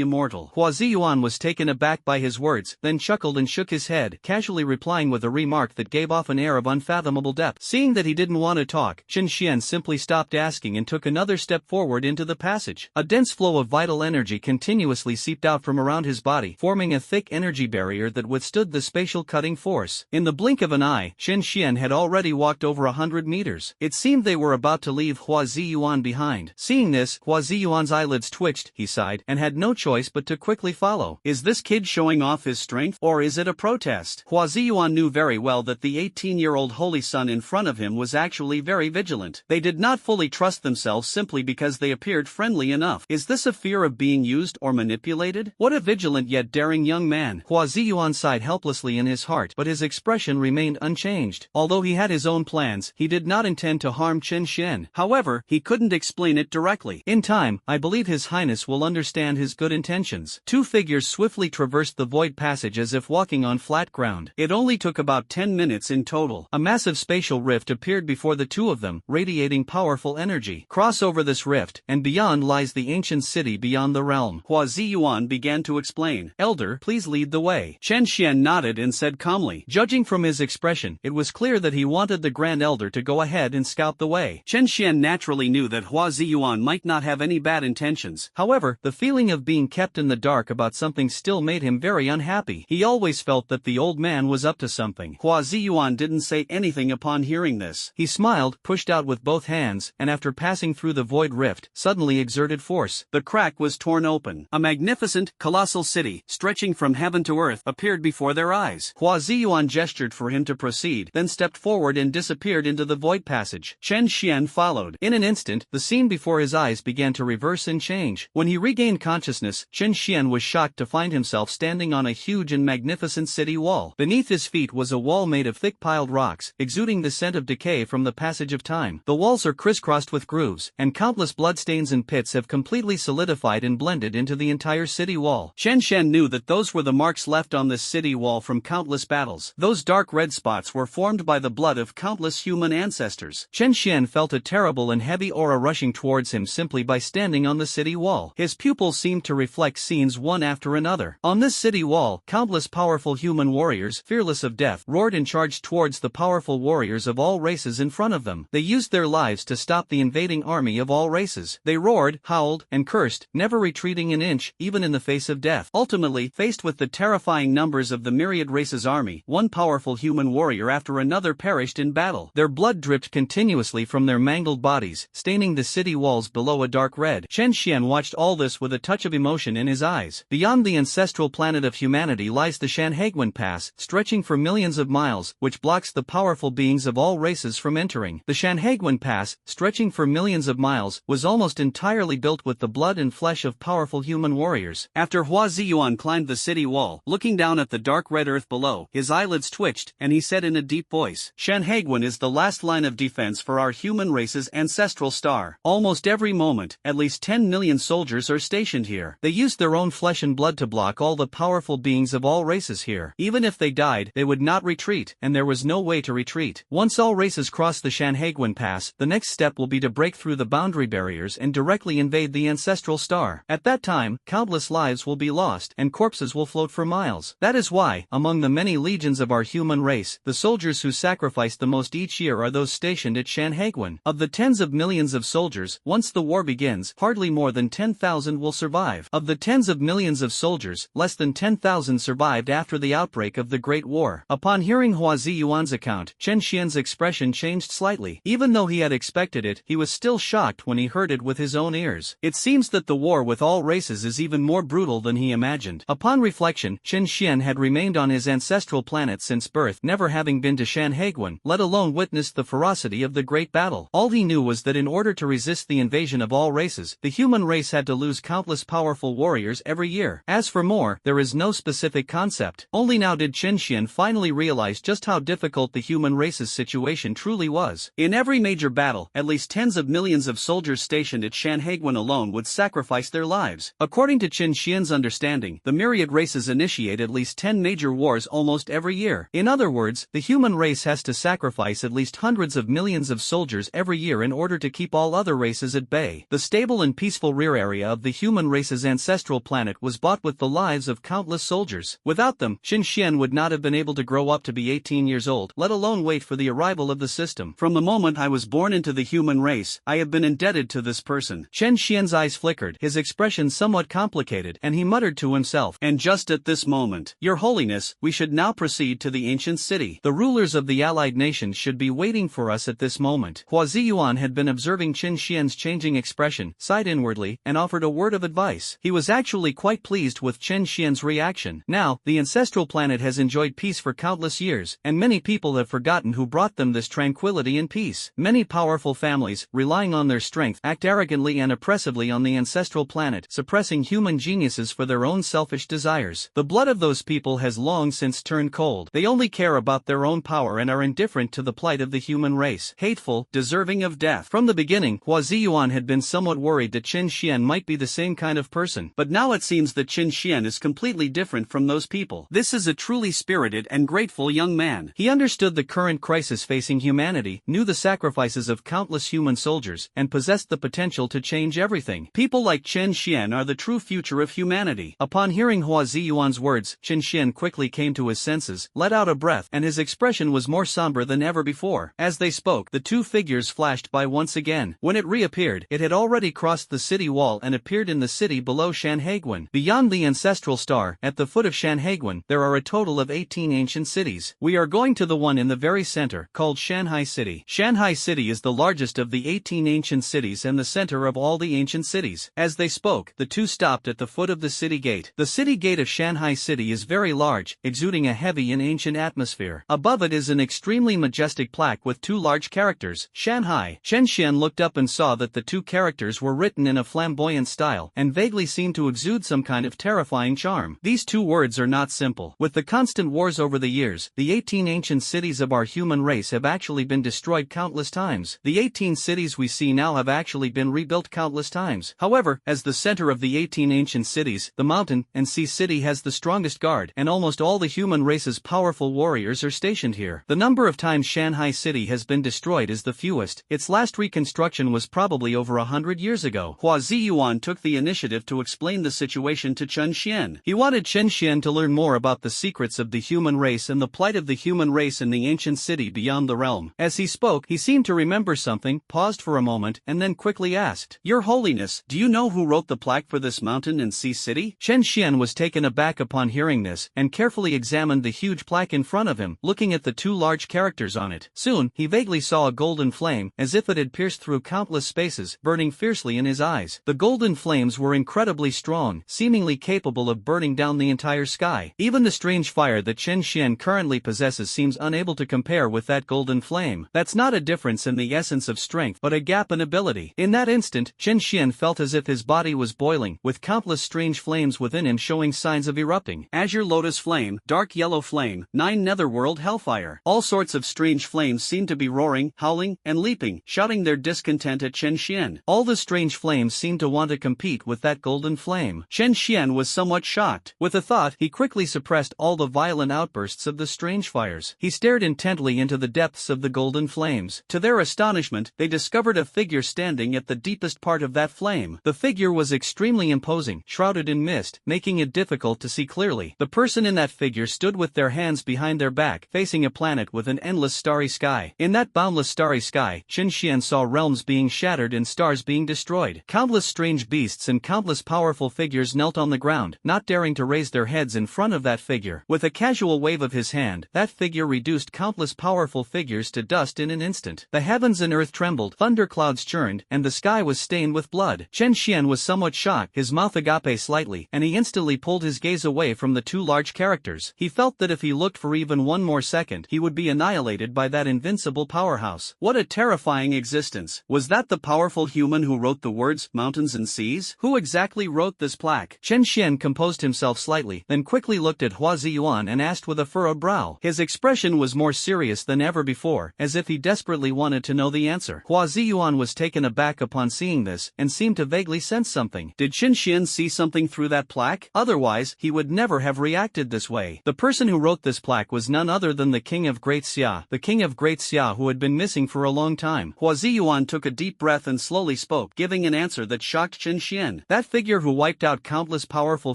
immortal. Hua Ziyuan was taken aback by his words, then chuckled and shook his head, casually replying with a remark that gave off an air of unfathomable depth. Seeing that he didn't want to talk, Chen Xian simply stopped asking and took another step forward into the passage. A dense flow of vital energy continuously seeped out from around his body, forming a thick energy barrier that withstood the spatial cutting force. In the blink of an eye, Chen Xian had already walked over 100 meters. It seemed they were about to leave Hua Ziyuan behind. Seeing this, Hua Ziyuan's eyelids twitched, he sighed, and had no choice but to quickly follow. Is this kid showing off his strength, or is it a protest? Hua Ziyuan knew very well that the 18-year-old holy son in front of him was actually very vigilant. They did not fully trust themselves simply because they appeared friendly enough. Is this a fear of being used or manipulated? What a vigilant yet daring young man. Hua Ziyuan sighed helplessly in his heart, but his expression remained unchanged. Although he had his own plans, he did not intend to harm Chen Xian. However, he couldn't explain it directly. In time, I believe His Highness will understand his good intentions. Two figures swiftly traversed the void passage as if walking on flat ground. It only took about 10 minutes in total. A massive spatial rift appeared before the two of them, radiating powerful energy. Cross over this rift, and beyond lies the ancient city beyond the realm. Hua Ziyuan began to explain. Elder, please lead the way. Chen Xian nodded and said calmly. Judging from his expression, it was clear that he wanted the Grand Elder to go ahead and scout the way. Chen Xian naturally knew that Hua Ziyuan might not have any bad intentions. However, the feeling of being kept in the dark about something still made him very unhappy. He always felt that the old man was up to something. Hua Ziyuan didn't say anything upon hearing this. He smiled, pushed out with both hands, and after passing through the void rift, suddenly exerted force. The crack was torn open. A magnificent, colossal city, stretching from heaven to earth, appeared before their eyes. Hua Ziyuan gestured for him to proceed, then stepped forward and disappeared into the void passage. Chen Xian followed. In an instant, the scene before his eyes began to reverse and change. When he regained consciousness, Chen Xian was shocked to find himself standing on a huge and magnificent city wall. Beneath his feet was a wall made of thick piled rocks, exuding the scent of decay from the passage of time. The walls are crisscrossed with grooves, and countless bloodstains and pits have completely solidified and blended into the entire city wall. Chen Xian knew that those were the marks left on this city wall from countless battles. Those dark red spots were formed by the blood of countless human ancestors. Chen Xian felt a terrible and heavy aura rushing towards him simply by standing on the city wall. His pupils seemed to reflect scenes one after another. On this city wall, countless powerful human warriors, fearless of death, roared and charged towards the powerful warriors of all races in front of them. They used their lives to stop the invading army of all races. They roared, howled, and cursed, never retreating an inch, even in the face of death. Ultimately, faced with the terrifying numbers of the Myriad race's army, one powerful human warrior after another perished in battle. Their blood dripped continuously from their mangled bodies, staining the city walls below a dark red. Chen Xian watched all this with a touch of emotion in his eyes. Beyond the ancestral planet of humanity lies the Shanhaiguan Pass, stretching for millions of miles, which blocks the powerful beings of all races from entering. The Shanhaiguan Pass, stretching for millions of miles, was almost entirely built with the blood and flesh of powerful human warriors. After Hua Ziyuan climbed the city wall, looking down at the dark red earth below, his eyelids twitched, and he said in a deep voice, Shanhaiguan is the last line of defense for our human race's ancestral star. Almost every moment, at least 10 million soldiers are stationed here. They used their own flesh and blood to block all the powerful beings of all races here. Even if they died, they would not retreat, and there was no way to retreat. Once all races cross the Shanhaiguan Pass, the next step will be to break through the boundary barriers and directly invade the ancestral star. At that time, countless lives will be lost, and corpses will float for miles. That is why, among the many legions of our human race, the soldiers who sacrifice the most each year are those stationed at Shanhaiguan. Of the tens of millions of soldiers, once the war begins, hardly more than 10,000 will survive. Of the tens of millions of soldiers, less than 10,000 survived after the outbreak of the Great War. Upon hearing Hua Ziyuan's account, Chen Xian's expression changed slightly. Even though he had expected it, he was still shocked when he heard it with his own ears. It seems that the war with all races is even more brutal than he imagined. Upon reflection, Chen Xian had remained on his ancestral planet since birth, never having been to Shanhaiguan, let alone witnessed the ferocity of the great battle. All he knew was that in order to resist the invasion of all races, the human race had to lose countless powerful warriors every year. As for more, there is no specific concept. Only now did Chen Xian finally realize just how difficult the human race's situation truly was. In every major battle, at least tens of millions of soldiers stationed at Shanhaiguan alone would sacrifice their lives. According to Chen Xian's understanding, the Myriad races initiate at least 10 major wars almost every year. In other words, the human race has to sacrifice at least hundreds of millions of soldiers every year in order to keep all other races at bay. The stable and peaceful rear area of the human race's ancestral planet was bought with the lives of countless soldiers. Without them, Chen Xian would not have been able to grow up to be 18 years old, let alone wait for the arrival of the system. From the moment I was born into the human race, I have been indebted to this person. Chen Xian's eyes flickered, his expression somewhat complicated, and he muttered to himself, and just at this moment, Your Holiness, we should now proceed to the ancient city. The rulers of the allied nations should be waiting for us at this moment. Hua Ziyuan had been observing Chen Xian's changing expression, sighed inwardly, and offered a word of advice. He was actually quite pleased with Chen Xian's reaction. Now, the ancestral planet has enjoyed peace for countless years, and many people have forgotten who brought them this tranquility and peace. Many powerful families, relying on their strength, act arrogantly and oppressively on the ancestral planet, suppressing human geniuses for their own selfish desires. The blood of those people has long since turned cold. They only care about their own power and are indifferent to the plight of the human race, hateful, deserving of of death. From the beginning, Hua Ziyuan had been somewhat worried that Qin Xian might be the same kind of person, but now it seems that Qin Xian is completely different from those people. This is a truly spirited and grateful young man. He understood the current crisis facing humanity, knew the sacrifices of countless human soldiers, and possessed the potential to change everything. People like Qin Xian are the true future of humanity. Upon hearing Hua Ziyuan's words, Qin Xian quickly came to his senses, let out a breath, and his expression was more somber than ever before. As they spoke, the two figures flashed by once again. When it reappeared, it had already crossed the city wall and appeared in the city below Shanhaiguan. Beyond the ancestral star, at the foot of Shanhaiguan, there are a total of 18 ancient cities. We are going to the one in the very center, called Shanghai City. Shanghai City is the largest of the 18 ancient cities and the center of all the ancient cities. As they spoke, the two stopped at the foot of the city gate. The city gate of Shanghai City is very large, exuding a heavy and ancient atmosphere. Above it is an extremely majestic plaque with two large characters, Shanghai. Chen Xian looked up and saw that the two characters were written in a flamboyant style, and vaguely seemed to exude some kind of terrifying charm. These two words are not simple. With the constant wars over the years, the 18 ancient cities of our human race have actually been destroyed countless times. The 18 cities we see now have actually been rebuilt countless times. However, as the center of the 18 ancient cities, the mountain and sea city has the strongest guard, and almost all the human race's powerful warriors are stationed here. The number of times Shanghai City has been destroyed is the fewest. Its last reconstruction was probably over 100 years ago. Hua Ziyuan took the initiative to explain the situation to Chen Xian. He wanted Chen Xian to learn more about the secrets of the human race and the plight of the human race in the ancient city beyond the realm. As he spoke, he seemed to remember something, paused for a moment, and then quickly asked, "Your Holiness, do you know who wrote the plaque for this mountain and sea city?" Chen Xian was taken aback upon hearing this, and carefully examined the huge plaque in front of him, looking at the two large characters on it. Soon, he vaguely saw a golden flame, as if it had pierced through countless spaces, burning fiercely in his eyes. The golden flames were incredibly strong, seemingly capable of burning down the entire sky. Even the strange fire that Chen Xian currently possesses seems unable to compare with that golden flame. That's not a difference in the essence of strength, but a gap in ability. In that instant, Chen Xian felt as if his body was boiling, with countless strange flames within him showing signs of erupting. Azure lotus flame, dark yellow flame, 9 netherworld hellfire. All sorts of strange flames seemed to be roaring, howling, and leaping, shouting their discontent at Chen Xian. All the strange flames seemed to want to compete with that golden flame. Chen Xian was somewhat shocked. With a thought, he quickly suppressed all the violent outbursts of the strange fires. He stared intently into the depths of the golden flames. To their astonishment, they discovered a figure standing at the deepest part of that flame. The figure was extremely imposing, shrouded in mist, making it difficult to see clearly. The person in that figure stood with their hands behind their back, facing a planet with an endless starry sky. In that boundless starry sky, Chen Xian saw realms being shattered and stars being destroyed. Countless strange beasts and countless powerful figures knelt on the ground, not daring to raise their heads in front of that figure. With a casual wave of his hand, that figure reduced countless powerful figures to dust in an instant. The heavens and earth trembled, thunderclouds churned, and the sky was stained with blood. Chen Xian was somewhat shocked, his mouth agape slightly, and he instantly pulled his gaze away from the two large characters. He felt that if he looked for even one more second, he would be annihilated by that invincible powerhouse. What a terrifying existence. Was that the powerful human who wrote the words, mountains and seas? Who exactly wrote this plaque? Chen Xian composed himself slightly, then quickly looked at Hua Ziyuan and asked with a furrowed brow. His expression was more serious than ever before, as if he desperately wanted to know the answer. Hua Ziyuan was taken aback upon seeing this, and seemed to vaguely sense something. Did Chen Xian see something through that plaque? Otherwise, he would never have reacted this way. The person who wrote this plaque was none other than the King of Great Xia, the King of Great Xia who had been missing for a long time. Hua Ziyuan took a deep breath and slowly spoke, giving an answer that shocked Chen Xian. That figure who wiped out countless powerful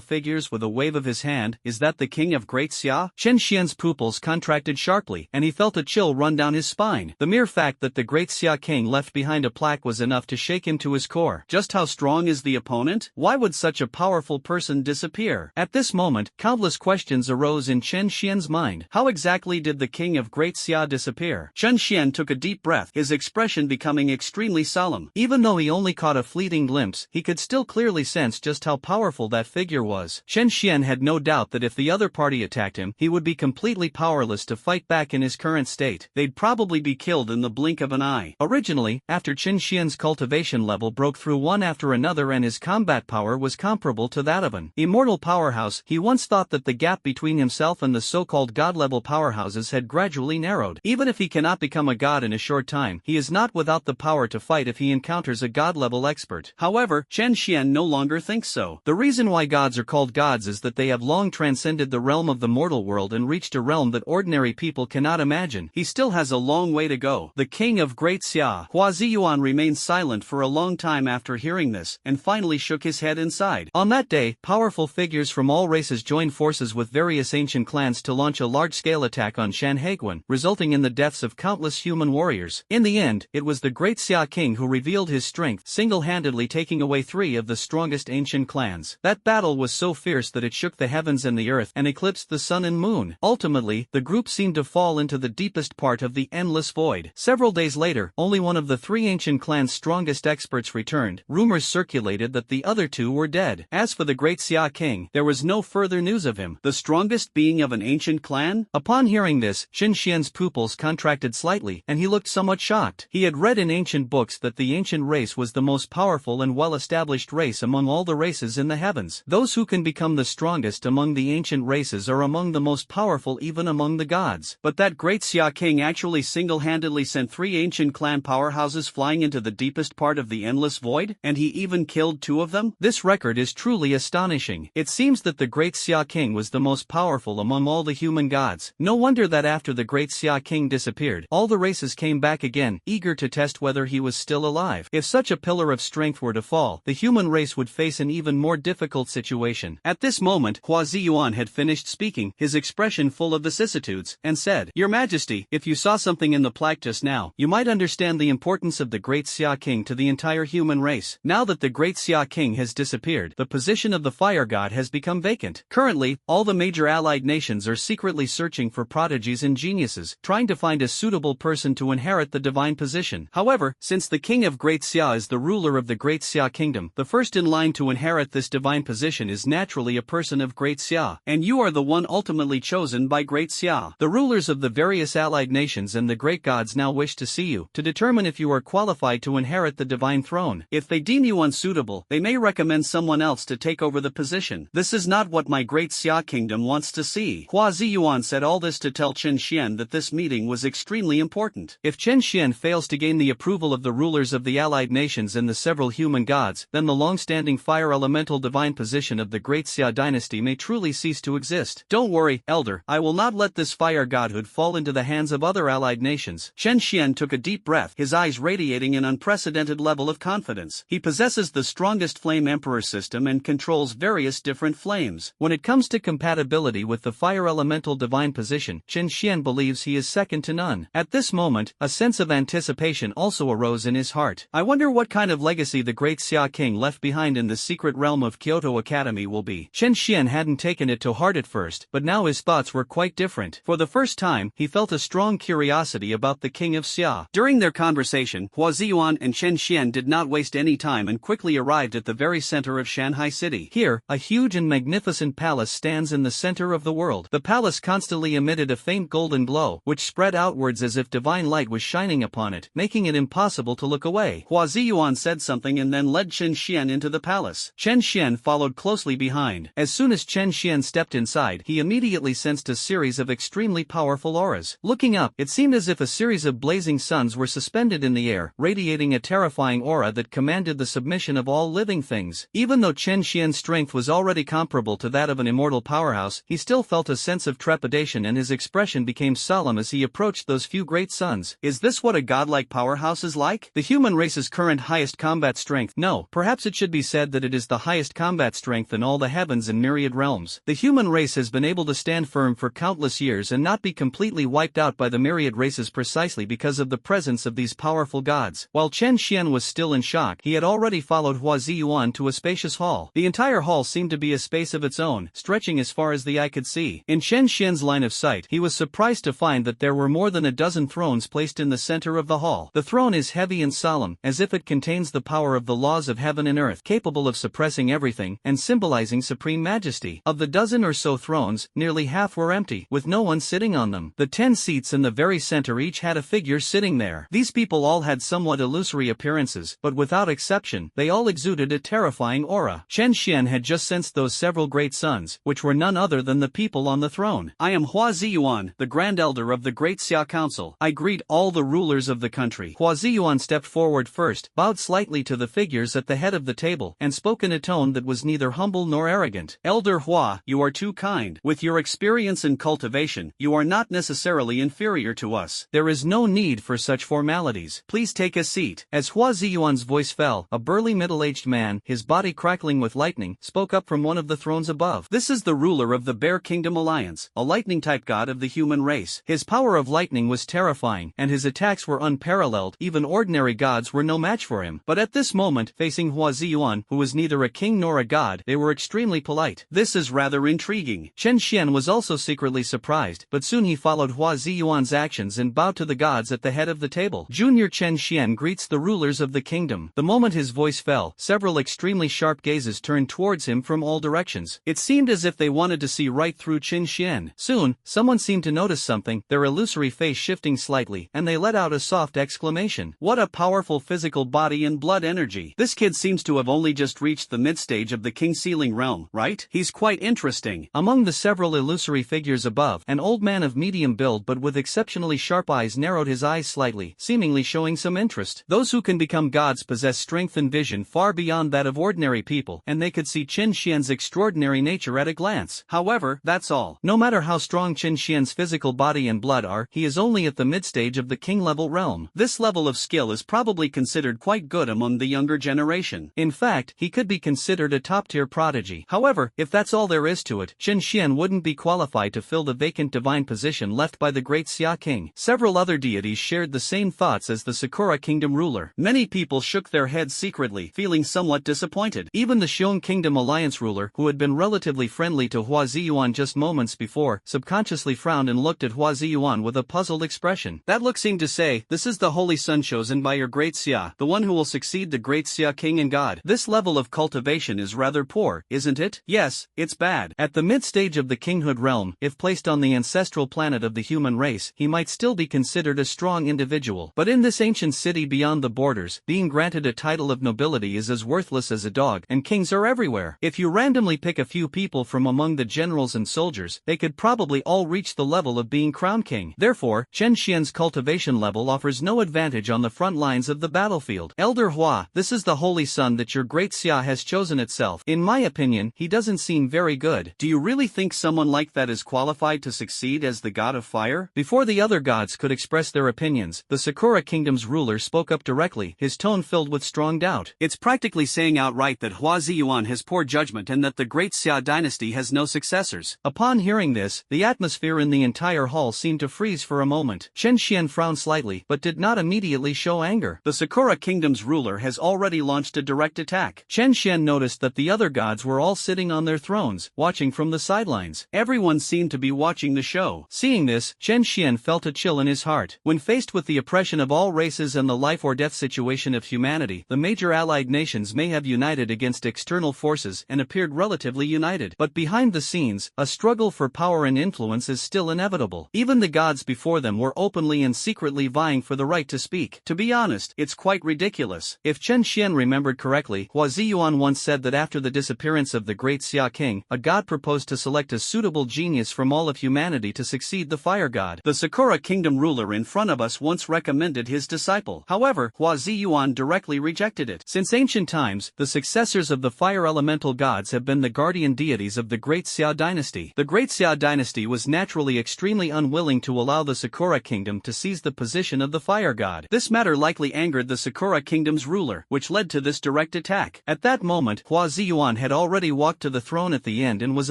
figures with a wave of his hand, is that the King of Great Xia? Chen Xian's pupils contracted sharply, and he felt a chill run down his spine. The mere fact that the Great Xia King left behind a plaque was enough to shake him to his core. Just how strong is the opponent? Why would such a powerful person disappear? At this moment, countless questions arose in Chen Xian's mind. How exactly did the King of Great Xia disappear? Chen Xian took a deep breath, his expression becoming extremely solemn. Even though he only caught a fleeting glimpse, he could still clearly sense just how powerful that figure was. Chen Xian had no doubt that if the other party attacked him, he would be completely powerless to fight back in his current state. They'd probably be killed in the blink of an eye. Originally, after Chen Xian's cultivation level broke through one after another and his combat power was comparable to that of an immortal powerhouse, he once thought that the gap between himself and the so-called god-level powerhouses had gradually narrowed. Even if he cannot become a god in a short time, he he is not without the power to fight if he encounters a god-level expert. However, Chen Xian no longer thinks so. The reason why gods are called gods is that they have long transcended the realm of the mortal world and reached a realm that ordinary people cannot imagine. He still has a long way to go. The king of Great Xia, Hua Ziyuan, remained silent for a long time after hearing this, and finally shook his head inside. On that day, powerful figures from all races joined forces with various ancient clans to launch a large-scale attack on Shanhaiguan, resulting in the deaths of countless human warriors. In the end, it was the Great Xia king who revealed his strength, single-handedly taking away 3 of the strongest ancient clans. That battle was so fierce that it shook the heavens and the earth and eclipsed the sun and moon. Ultimately, the group seemed to fall into the deepest part of the endless void. Several days later, only one of the 3 ancient clans' strongest experts returned. Rumors circulated that the other 2 were dead. As for the Great Xia king, there was no further news of him. The strongest being of an ancient clan? Upon hearing this, Qin Xian's pupils contracted slightly, and he looked somewhat shocked. He had read in ancient books that the ancient race was the most powerful and well-established race among all the races in the heavens. Those who can become the strongest among the ancient races are among the most powerful even among the gods. But that Great Xia king actually single-handedly sent 3 ancient clan powerhouses flying into the deepest part of the endless void, and he even killed 2 of them? This record is truly astonishing. It seems that the Great Xia king was the most powerful among all the human gods. No wonder that after the Great Xia king disappeared, all the races came back again, eager to test whether he was still alive. If such a pillar of strength were to fall, the human race would face an even more difficult situation. At this moment, Hua Ziyuan had finished speaking, his expression full of vicissitudes, and said, "Your Majesty, if you saw something in the plaque just now, you might understand the importance of the Great Xia king to the entire human race. Now that the Great Xia king has disappeared, the position of the fire god has become vacant. Currently, all the major allied nations are secretly searching for prodigies and geniuses, trying to find a suitable person to inherit the divine position. However, since the king of Great Xia is the ruler of the Great Xia kingdom, the first in line to inherit this divine position is naturally a person of Great Xia, and you are the one ultimately chosen by Great Xia. The rulers of the various allied nations and the great gods now wish to see you, to determine if you are qualified to inherit the divine throne. If they deem you unsuitable, they may recommend someone else to take over the position. This is not what my Great Xia kingdom wants to see." Hua Ziyuan said all this to tell Chen Xian that this meeting was extremely important. If Chen Xian fails to gain the approval of the rulers of the allied nations and the several human gods, then the long-standing fire elemental divine position of the Great Xia dynasty may truly cease to exist. Don't worry, Elder, I will not let this fire godhood fall into the hands of other allied nations. Chen Xian took a deep breath, his eyes radiating an unprecedented level of confidence. He possesses the strongest flame emperor system and controls various different flames. When it comes to compatibility with the fire elemental divine position, Chen Xian believes he is second to none. At this moment, a sense of anticipation also arose in his heart. I wonder what kind of legacy the Great Xia king left behind in the secret realm of Kyoto Academy will be. Chen Xian hadn't taken it to heart at first, but now his thoughts were quite different. For the first time, he felt a strong curiosity about the king of Xia. During their conversation, Hua Ziyuan and Chen Xian did not waste any time and quickly arrived at the very center of Shanghai City. Here, a huge and magnificent palace stands in the center of the world. The palace constantly emitted a faint golden glow, which spread outwards as if divine light was shining upon it, making it impossible to look away. Hua Ziyuan said something and then led Chen Xian into the palace. Chen Xian followed closely behind. As soon as Chen Xian stepped inside, he immediately sensed a series of extremely powerful auras. Looking up, it seemed as if a series of blazing suns were suspended in the air, radiating a terrifying aura that commanded the submission of all living things. Even though Chen Xian's strength was already comparable to that of an immortal powerhouse, he still felt a sense of trepidation and his expression became solemn as he approached those few great suns. Is this what a godlike powerhouse is like? The human race's current highest combat strength? No, perhaps it should be said that it is the highest combat strength in all the heavens and myriad realms. The human race has been able to stand firm for countless years and not be completely wiped out by the myriad races precisely because of the presence of these powerful gods. While Chen Xian was still in shock, he had already followed Hua Ziyuan to a spacious hall. The entire hall seemed to be a space of its own, stretching as far as the eye could see. In Chen Xian's line of sight, he was surprised to find that there were more than a dozen thrones placed in the center of the hall. The throne is heavy and solemn, as if it contains the power of the laws of heaven and earth, capable of suppressing everything and symbolizing supreme majesty. Of the dozen or so thrones, nearly half were empty, with no one sitting on them. The 10 seats in the very center each had a figure sitting there. These people all had somewhat illusory appearances, but without exception, they all exuded a terrifying aura. Chen Xian had just sensed those several great suns, which were none other than the people on the throne. I am Hua Ziyuan, the Grand Elder of the Great Xia Council. I greet all the rulers rulers of the country. Hua Ziyuan stepped forward first, bowed slightly to the figures at the head of the table, and spoke in a tone that was neither humble nor arrogant. Elder Hua, you are too kind. With your experience and cultivation, you are not necessarily inferior to us. There is no need for such formalities. Please take a seat. As Hua Ziyuan's voice fell, a burly middle-aged man, his body crackling with lightning, spoke up from one of the thrones above. This is the ruler of the Bear Kingdom Alliance, a lightning-type god of the human race. His power of lightning was terrifying, and his attacks were unparalleled. Even ordinary gods were no match for him. But at this moment, facing Hua Ziyuan, who was neither a king nor a god, they were extremely polite. This is rather intriguing. Chen Xian was also secretly surprised, but soon he followed Hua Ziyuan's actions and bowed to the gods at the head of the table. Junior Chen Xian greets the rulers of the kingdom. The moment his voice fell, several extremely sharp gazes turned towards him from all directions. It seemed as if they wanted to see right through Chen Xian. Soon, someone seemed to notice something, their illusory face shifting slightly, and they let out a soft exclamation. What a powerful physical body and blood energy. This kid seems to have only just reached the mid-stage of the King Sealing realm, right? He's quite interesting. Among the several illusory figures above, an old man of medium build but with exceptionally sharp eyes narrowed his eyes slightly, seemingly showing some interest. Those who can become gods possess strength and vision far beyond that of ordinary people, and they could see Chen Xian's extraordinary nature at a glance. However, that's all. No matter how strong Chen Xian's physical body and blood are, he is only at the mid-stage of the king-level realm. This level of skill is probably considered quite good among the younger generation. In fact, he could be considered a top-tier prodigy. However, if that's all there is to it, Chen Xian wouldn't be qualified to fill the vacant divine position left by the great Xia King. Several other deities shared the same thoughts as the Sakura Kingdom ruler. Many people shook their heads secretly, feeling somewhat disappointed. Even the Xiong Kingdom Alliance ruler, who had been relatively friendly to Hua Ziyuan just moments before, subconsciously frowned and looked at Hua Ziyuan with a puzzled expression. That look seemed to say, this is the holy son chosen by your great Xia, the one who will succeed the great Xia King and God. This level of cultivation is rather poor, isn't it? Yes, it's bad. At the mid-stage of the kinghood realm, if placed on the ancestral planet of the human race, he might still be considered a strong individual. But in this ancient city beyond the borders, being granted a title of nobility is as worthless as a dog, and kings are everywhere. If you randomly pick a few people from among the generals and soldiers, they could probably all reach the level of being crowned king. Therefore, Chen Xian's cultivation level offers no advantage on the front lines of the battlefield. Elder Hua, this is the holy son that your great Xia has chosen itself. In my opinion, he doesn't seem very good. Do you really think someone like that is qualified to succeed as the god of fire? Before the other gods could express their opinions, the Sakura Kingdom's ruler spoke up directly, his tone filled with strong doubt. It's practically saying outright that Hua Ziyuan has poor judgment and that the great Xia dynasty has no successors. Upon hearing this, the atmosphere in the entire hall seemed to freeze for a moment. Chen Xian frowned slightly, but did not immediately show anger. The Sakura Kingdom's ruler has already launched a direct attack. Chen Xian noticed that the other gods were all sitting on their thrones, watching from the sidelines. Everyone seemed to be watching the show. Seeing this, Chen Xian felt a chill in his heart. When faced with the oppression of all races and the life-or-death situation of humanity, the major allied nations may have united against external forces and appeared relatively united. But behind the scenes, a struggle for power and influence is still inevitable. Even the gods before them were openly and secretly vying for the right to speak. To be honest, it's quite ridiculous. If Chen Xian remembered correctly, Hua Ziyuan once said that after the disappearance of the great Xia King, a god proposed to select a suitable genius from all of humanity to succeed the fire god. The Sakura Kingdom ruler in front of us once recommended his disciple. However, Hua Ziyuan directly rejected it. Since ancient times, the successors of the fire elemental gods have been the guardian deities of the great Xia dynasty. The great Xia dynasty was naturally extremely unwilling to allow the Sakura Kingdom to seize the position of the fire god. This matter likely angered the Sakura Kingdom's ruler, which led to this direct attack. At that moment, Hua Ziyuan had already walked to the throne at the end and was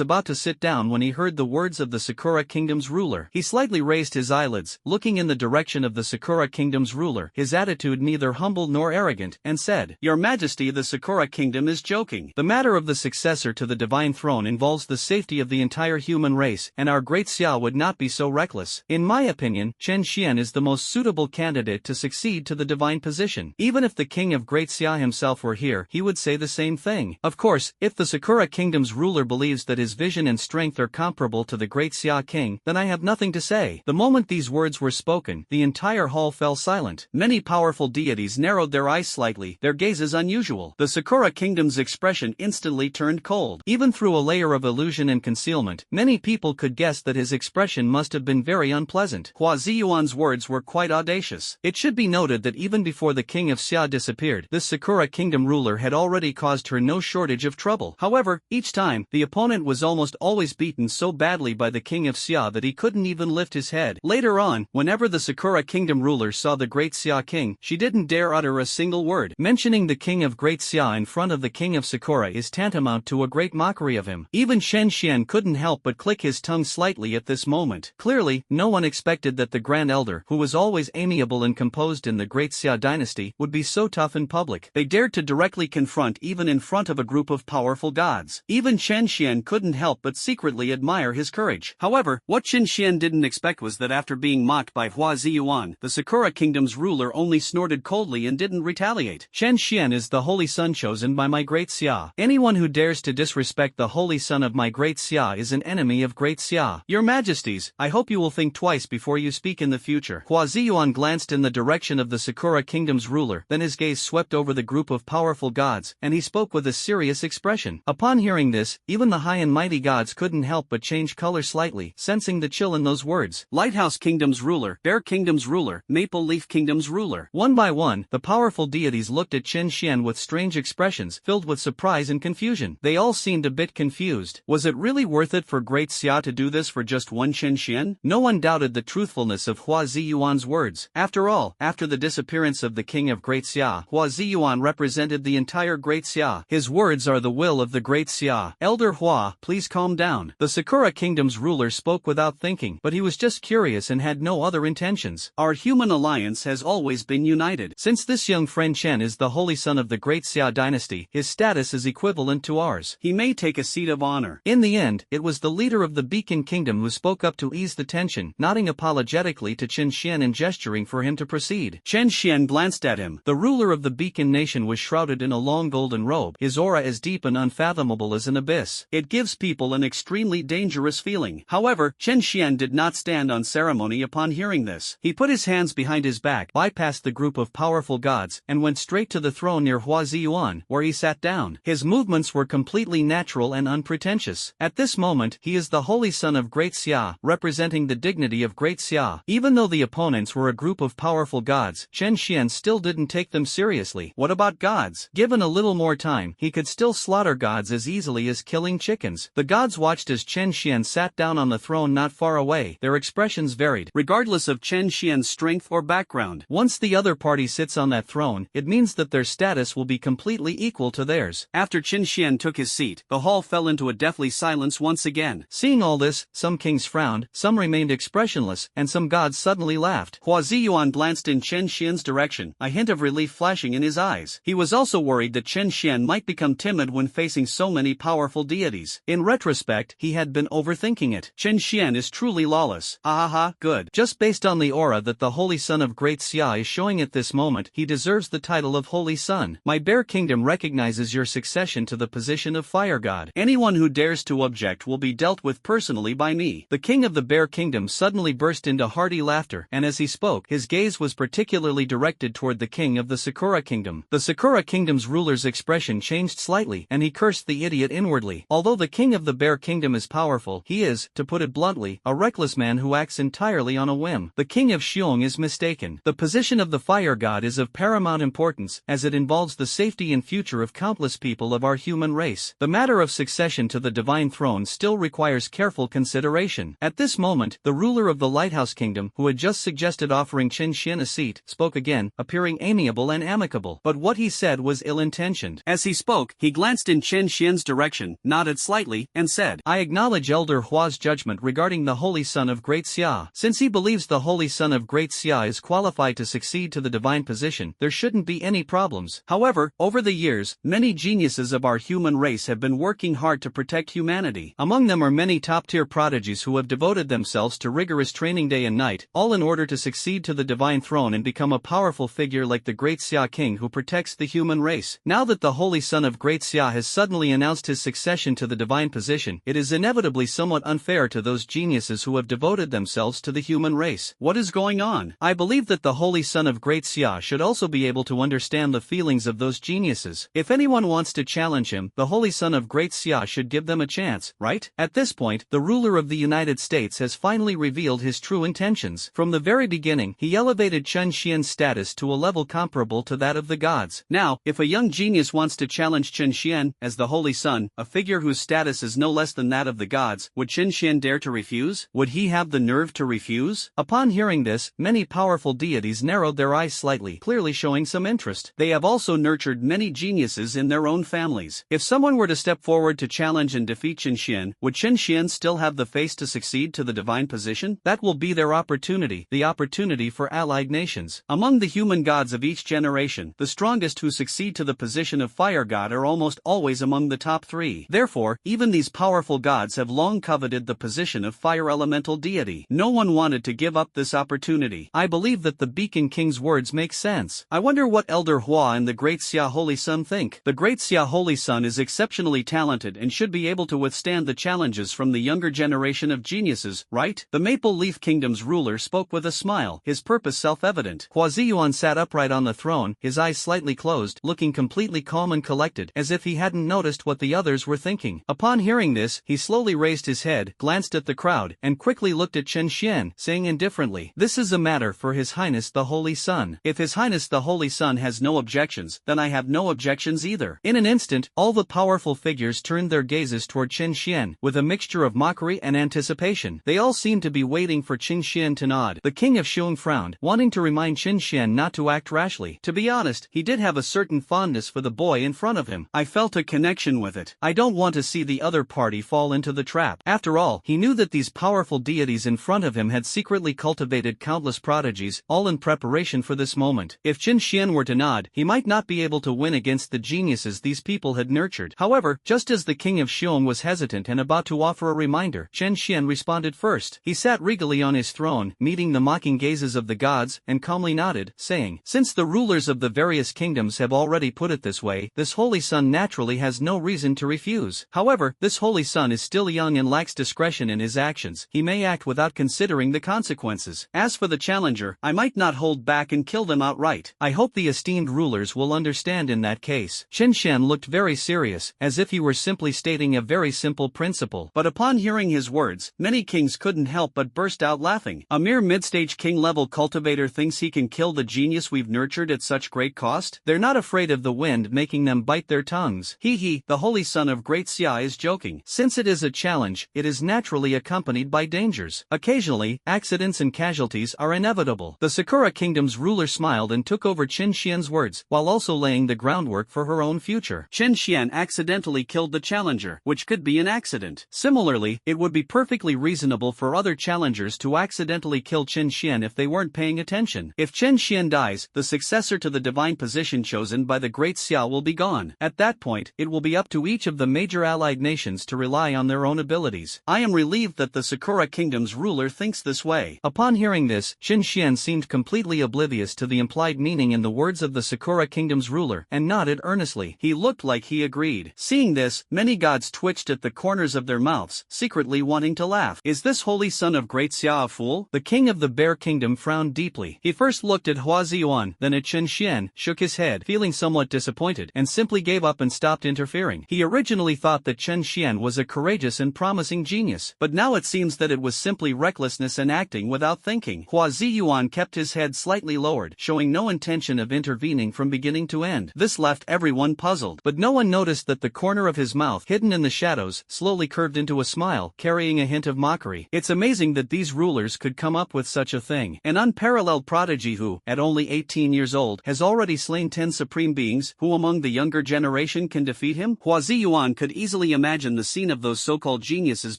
about to sit down when he heard the words of the Sakura Kingdom's ruler. He slightly raised his eyelids, looking in the direction of the Sakura Kingdom's ruler, his attitude neither humble nor arrogant, and said, "Your Majesty, the Sakura Kingdom is joking. The matter of the successor to the divine throne involves the safety of the entire human race, and our great Xia would not be so reckless. In my opinion, Chen Xian is the most suitable candidate to succeed to the divine position. Even if the king of great Xia himself were here, he would say the same thing. Of course, if the Sakura Kingdom's ruler believes that his vision and strength are comparable to the great Xia King, then I have nothing to say." The moment these words were spoken, the entire hall fell silent. Many powerful deities narrowed their eyes slightly, their gazes unusual. The Sakura Kingdom's expression instantly turned cold. Even through a layer of illusion and concealment, many people could guess that his expression must have been very unpleasant. Hua Ziyuan's words were quite audacious. It should be noted that even before the king of Xia disappeared, this Sakura kingdom ruler had already caused her no shortage of trouble. However, each time, the opponent was almost always beaten so badly by the king of Xia that he couldn't even lift his head. Later on, whenever the Sakura kingdom ruler saw the great Xia king, she didn't dare utter a single word. Mentioning the king of Great Xia in front of the king of Sakura is tantamount to a great mockery of him. Even Shen Xian couldn't help but click his tongue slightly at this moment. Clearly, no one expected that the Grand Elder, who was always amiable and composed in the Great Xia dynasty, would be so tough in public. They dared to directly confront even in front of a group of powerful gods. Even Chen Xian couldn't help but secretly admire his courage. However, what Chen Xian didn't expect was that after being mocked by Hua Ziyuan, the Sakura kingdom's ruler only snorted coldly and didn't retaliate. Chen Xian is the holy son chosen by my Great Xia. Anyone who dares to disrespect the holy son of my Great Xia is an enemy of Great Xia. Your Majesties, I hope you will think twice before you speak in the future. Hua Ziyuan glanced in the direction of the Sakura kingdom's ruler, then his gaze swept over the group of powerful gods, and he spoke with a serious expression. Upon hearing this, even the high and mighty gods couldn't help but change color slightly, sensing the chill in those words. Lighthouse Kingdom's ruler, Bear Kingdom's ruler, Maple Leaf Kingdom's ruler. One by one, the powerful deities looked at Chen Xian with strange expressions, filled with surprise and confusion. They all seemed a bit confused. Was it really worth it for Great Xia to do this for just one Chen Xian? No one doubted the truthfulness of Hua Ziyuan's words. After all, after the disappearance of the king of Great Xia, Hua Ziyuan represented the entire Great Xia. His words are the will of the Great Xia. Elder Hua, please calm down. The Sakura kingdom's ruler spoke without thinking, but he was just curious and had no other intentions. Our human alliance has always been united. Since this young friend Chen is the holy son of the Great Xia dynasty, his status is equivalent to ours. He may take a seat of honor. In the end, it was the leader of the Beacon Kingdom who spoke up to ease the tension, nodding apologetically to Chen Xian and gesturing for him to proceed. Chen Xian glanced at him. The ruler of the Beacon nation was shrouded in a long golden robe, his aura as deep and unfathomable as an abyss. It gives people an extremely dangerous feeling. However, Chen Xian did not stand on ceremony upon hearing this. He put his hands behind his back, bypassed the group of powerful gods, and went straight to the throne near Hua Ziyuan, where he sat down. His movements were completely natural and unpretentious. At this moment, he is the holy son of Great Xia, representing the dignity of Great Xia. Even though the opponents were a group of powerful gods, Chen Xian still didn't take them seriously. What about gods? Given a little more time, he could still slaughter gods as easily as killing chickens. The gods watched as Chen Xian sat down on the throne not far away. Their expressions varied, regardless of Chen Xian's strength or background. Once the other party sits on that throne, it means that their status will be completely equal to theirs. After Chen Xian took his seat, the hall fell into a deathly silence once again. Seeing all this, some kings frowned, some remained expressionless, and some gods suddenly laughed. Hua Ziyuan glanced in Chen Xian's direction, a hint of relief flashing in his eyes. He was also worried that Chen Xian might become timid when facing so many powerful deities. In retrospect, he had been overthinking it. Chen Xian is truly lawless. Ha ha ha, good. Just based on the aura that the holy son of Great Xia is showing at this moment, he deserves the title of Holy Son. My Bear Kingdom recognizes your succession to the position of Fire God. Anyone who dares to object will be dealt with personally by me. The king of the Bear Kingdom suddenly burst into hearty laughter, and as he spoke, his gaze was particularly directed toward the king of the Sakura Kingdom. The Sakura Kingdom's ruler's expression changed slightly, and he cursed the idiot inwardly. Although the king of the Bear Kingdom is powerful, he is, to put it bluntly, a reckless man who acts entirely on a whim. The king of Xiong is mistaken. The position of the Fire God is of paramount importance, as it involves the safety and future of countless people of our human race. The matter of succession to the divine throne still requires careful consideration. At this moment, the ruler of the Lighthouse Kingdom, who had just suggested offering Chen Xian a seat, spoke again, appearing amiable and amicable. But what he said was ill-intentioned. As he spoke, he glanced in Chen Xian's direction, nodded slightly, and said, I acknowledge Elder Hua's judgment regarding the Holy Son of Great Xia. Since he believes the Holy Son of Great Xia is qualified to succeed to the divine position, there shouldn't be any problems. However, over the years, many geniuses of our human race have been working hard to protect humanity. Among them are many top-tier prodigies who have devoted themselves to rigorous training day and night, all in order to succeed to the divine throne and become a powerful figure like the Great Xia King who protects the human race. Now that the Holy Son of Great Xia has suddenly announced his succession to the divine position, it is inevitably somewhat unfair to those geniuses who have devoted themselves to the human race. What is going on? I believe that the Holy Son of Great Xia should also be able to understand the feelings of those geniuses. If anyone wants to challenge him, the Holy Son of Great Xia should give them a chance, right? At this point, the ruler of the United States has finally revealed his true intentions. From the very beginning, beginning, he elevated Chen Xian's status to a level comparable to that of the gods. Now, if a young genius wants to challenge Chen Xian as the Holy Sun, a figure whose status is no less than that of the gods, would Chen Xian dare to refuse? Would he have the nerve to refuse? Upon hearing this, many powerful deities narrowed their eyes slightly, clearly showing some interest. They have also nurtured many geniuses in their own families. If someone were to step forward to challenge and defeat Chen Xian, would Chen Xian still have the face to succeed to the divine position? That will be their opportunity, the opportunity for allied nations. Among the human gods of each generation, the strongest who succeed to the position of fire god are almost always among the top 3. Therefore, even these powerful gods have long coveted the position of fire elemental deity. No one wanted to give up this opportunity. I believe that the Beacon King's words make sense. I wonder what Elder Hua and the Great Xia Holy Sun think. The Great Xia Holy Sun is exceptionally talented and should be able to withstand the challenges from the younger generation of geniuses, right? The Maple Leaf Kingdom's ruler spoke with a smile, his purpose self-evident. Hua Ziyuan sat upright on the throne, his eyes slightly closed, looking completely calm and collected, as if he hadn't noticed what the others were thinking. Upon hearing this, he slowly raised his head, glanced at the crowd, and quickly looked at Chen Xian, saying indifferently, "This is a matter for His Highness the Holy Sun. If His Highness the Holy Sun has no objections, then I have no objections either." In an instant, all the powerful figures turned their gazes toward Chen Xian, with a mixture of mockery and anticipation. They all seemed to be waiting for Chen Xian to nod. The king of Xiong frowned, wanting to remind Chen Xian not to act rashly. To be honest, he did have a certain fondness for the boy in front of him. I felt a connection with it. I don't want to see the other party fall into the trap. After all, he knew that these powerful deities in front of him had secretly cultivated countless prodigies, all in preparation for this moment. If Chen Xian were to nod, he might not be able to win against the geniuses these people had nurtured. However, just as the king of Xiong was hesitant and about to offer a reminder, Chen Xian responded first. He sat regally on his throne, meeting the mocking gazes of the gods, and calmly nodded, saying, "Since the rulers of the various kingdoms have already put it this way, this Holy Sun naturally has no reason to refuse. However, this Holy Sun is still young and lacks discretion in his actions. He may act without considering the consequences. As for the challenger, I might not hold back and kill them outright. I hope the esteemed rulers will understand in that case." Chen Xian looked very serious, as if he were simply stating a very simple principle. But upon hearing his words, many kings couldn't help but burst out laughing. A mere mid-stage king-level cultivator thinks he can kill the genius we've nurtured at such great cost? They're not afraid of the wind making them bite their tongues. He, the Holy Son of Great Xia is joking. Since it is a challenge, it is naturally accompanied by dangers. Occasionally, accidents and casualties are inevitable. The Sakura Kingdom's ruler smiled and took over Chen Xian's words, while also laying the groundwork for her own future. Chen Xian accidentally killed the challenger, which could be an accident. Similarly, it would be perfectly reasonable for other challengers to accidentally kill Chen Xian if they weren't paying attention. If Chen Xian dies, the successor to the divine position chosen by the Great Xia will be gone. At that point, it will be up to each of the major allied nations to rely on their own abilities. I am relieved that the Sakura Kingdom's ruler thinks this way. Upon hearing this, Chen Xian seemed completely oblivious to the implied meaning in the words of the Sakura Kingdom's ruler, and nodded earnestly. He looked like he agreed. Seeing this, many gods twitched at the corners of their mouths, secretly wanting to laugh. Is this Holy Son of Great Xia a fool? The king of the Bear Kingdom frowned deeply. He first looked at Hua Ziyuan, then at Chen Xian, shook his head, feeling somewhat disappointed, and simply gave up and stopped interfering. He originally thought that Chen Xian was a courageous and promising genius, but now it seems that it was simply recklessness and acting without thinking. Hua Ziyuan kept his head slightly lowered, showing no intention of intervening from beginning to end. This left everyone puzzled, but no one noticed that the corner of his mouth, hidden in the shadows, slowly curved into a smile, carrying a hint of mockery. It's amazing that these rulers could come up with such a thing. An unparalleled prodigy who, at only 18 years old, has already slain 10 supreme beings. Who among the younger generation can defeat him? Hua Ziyuan could easily imagine the scene of those so-called geniuses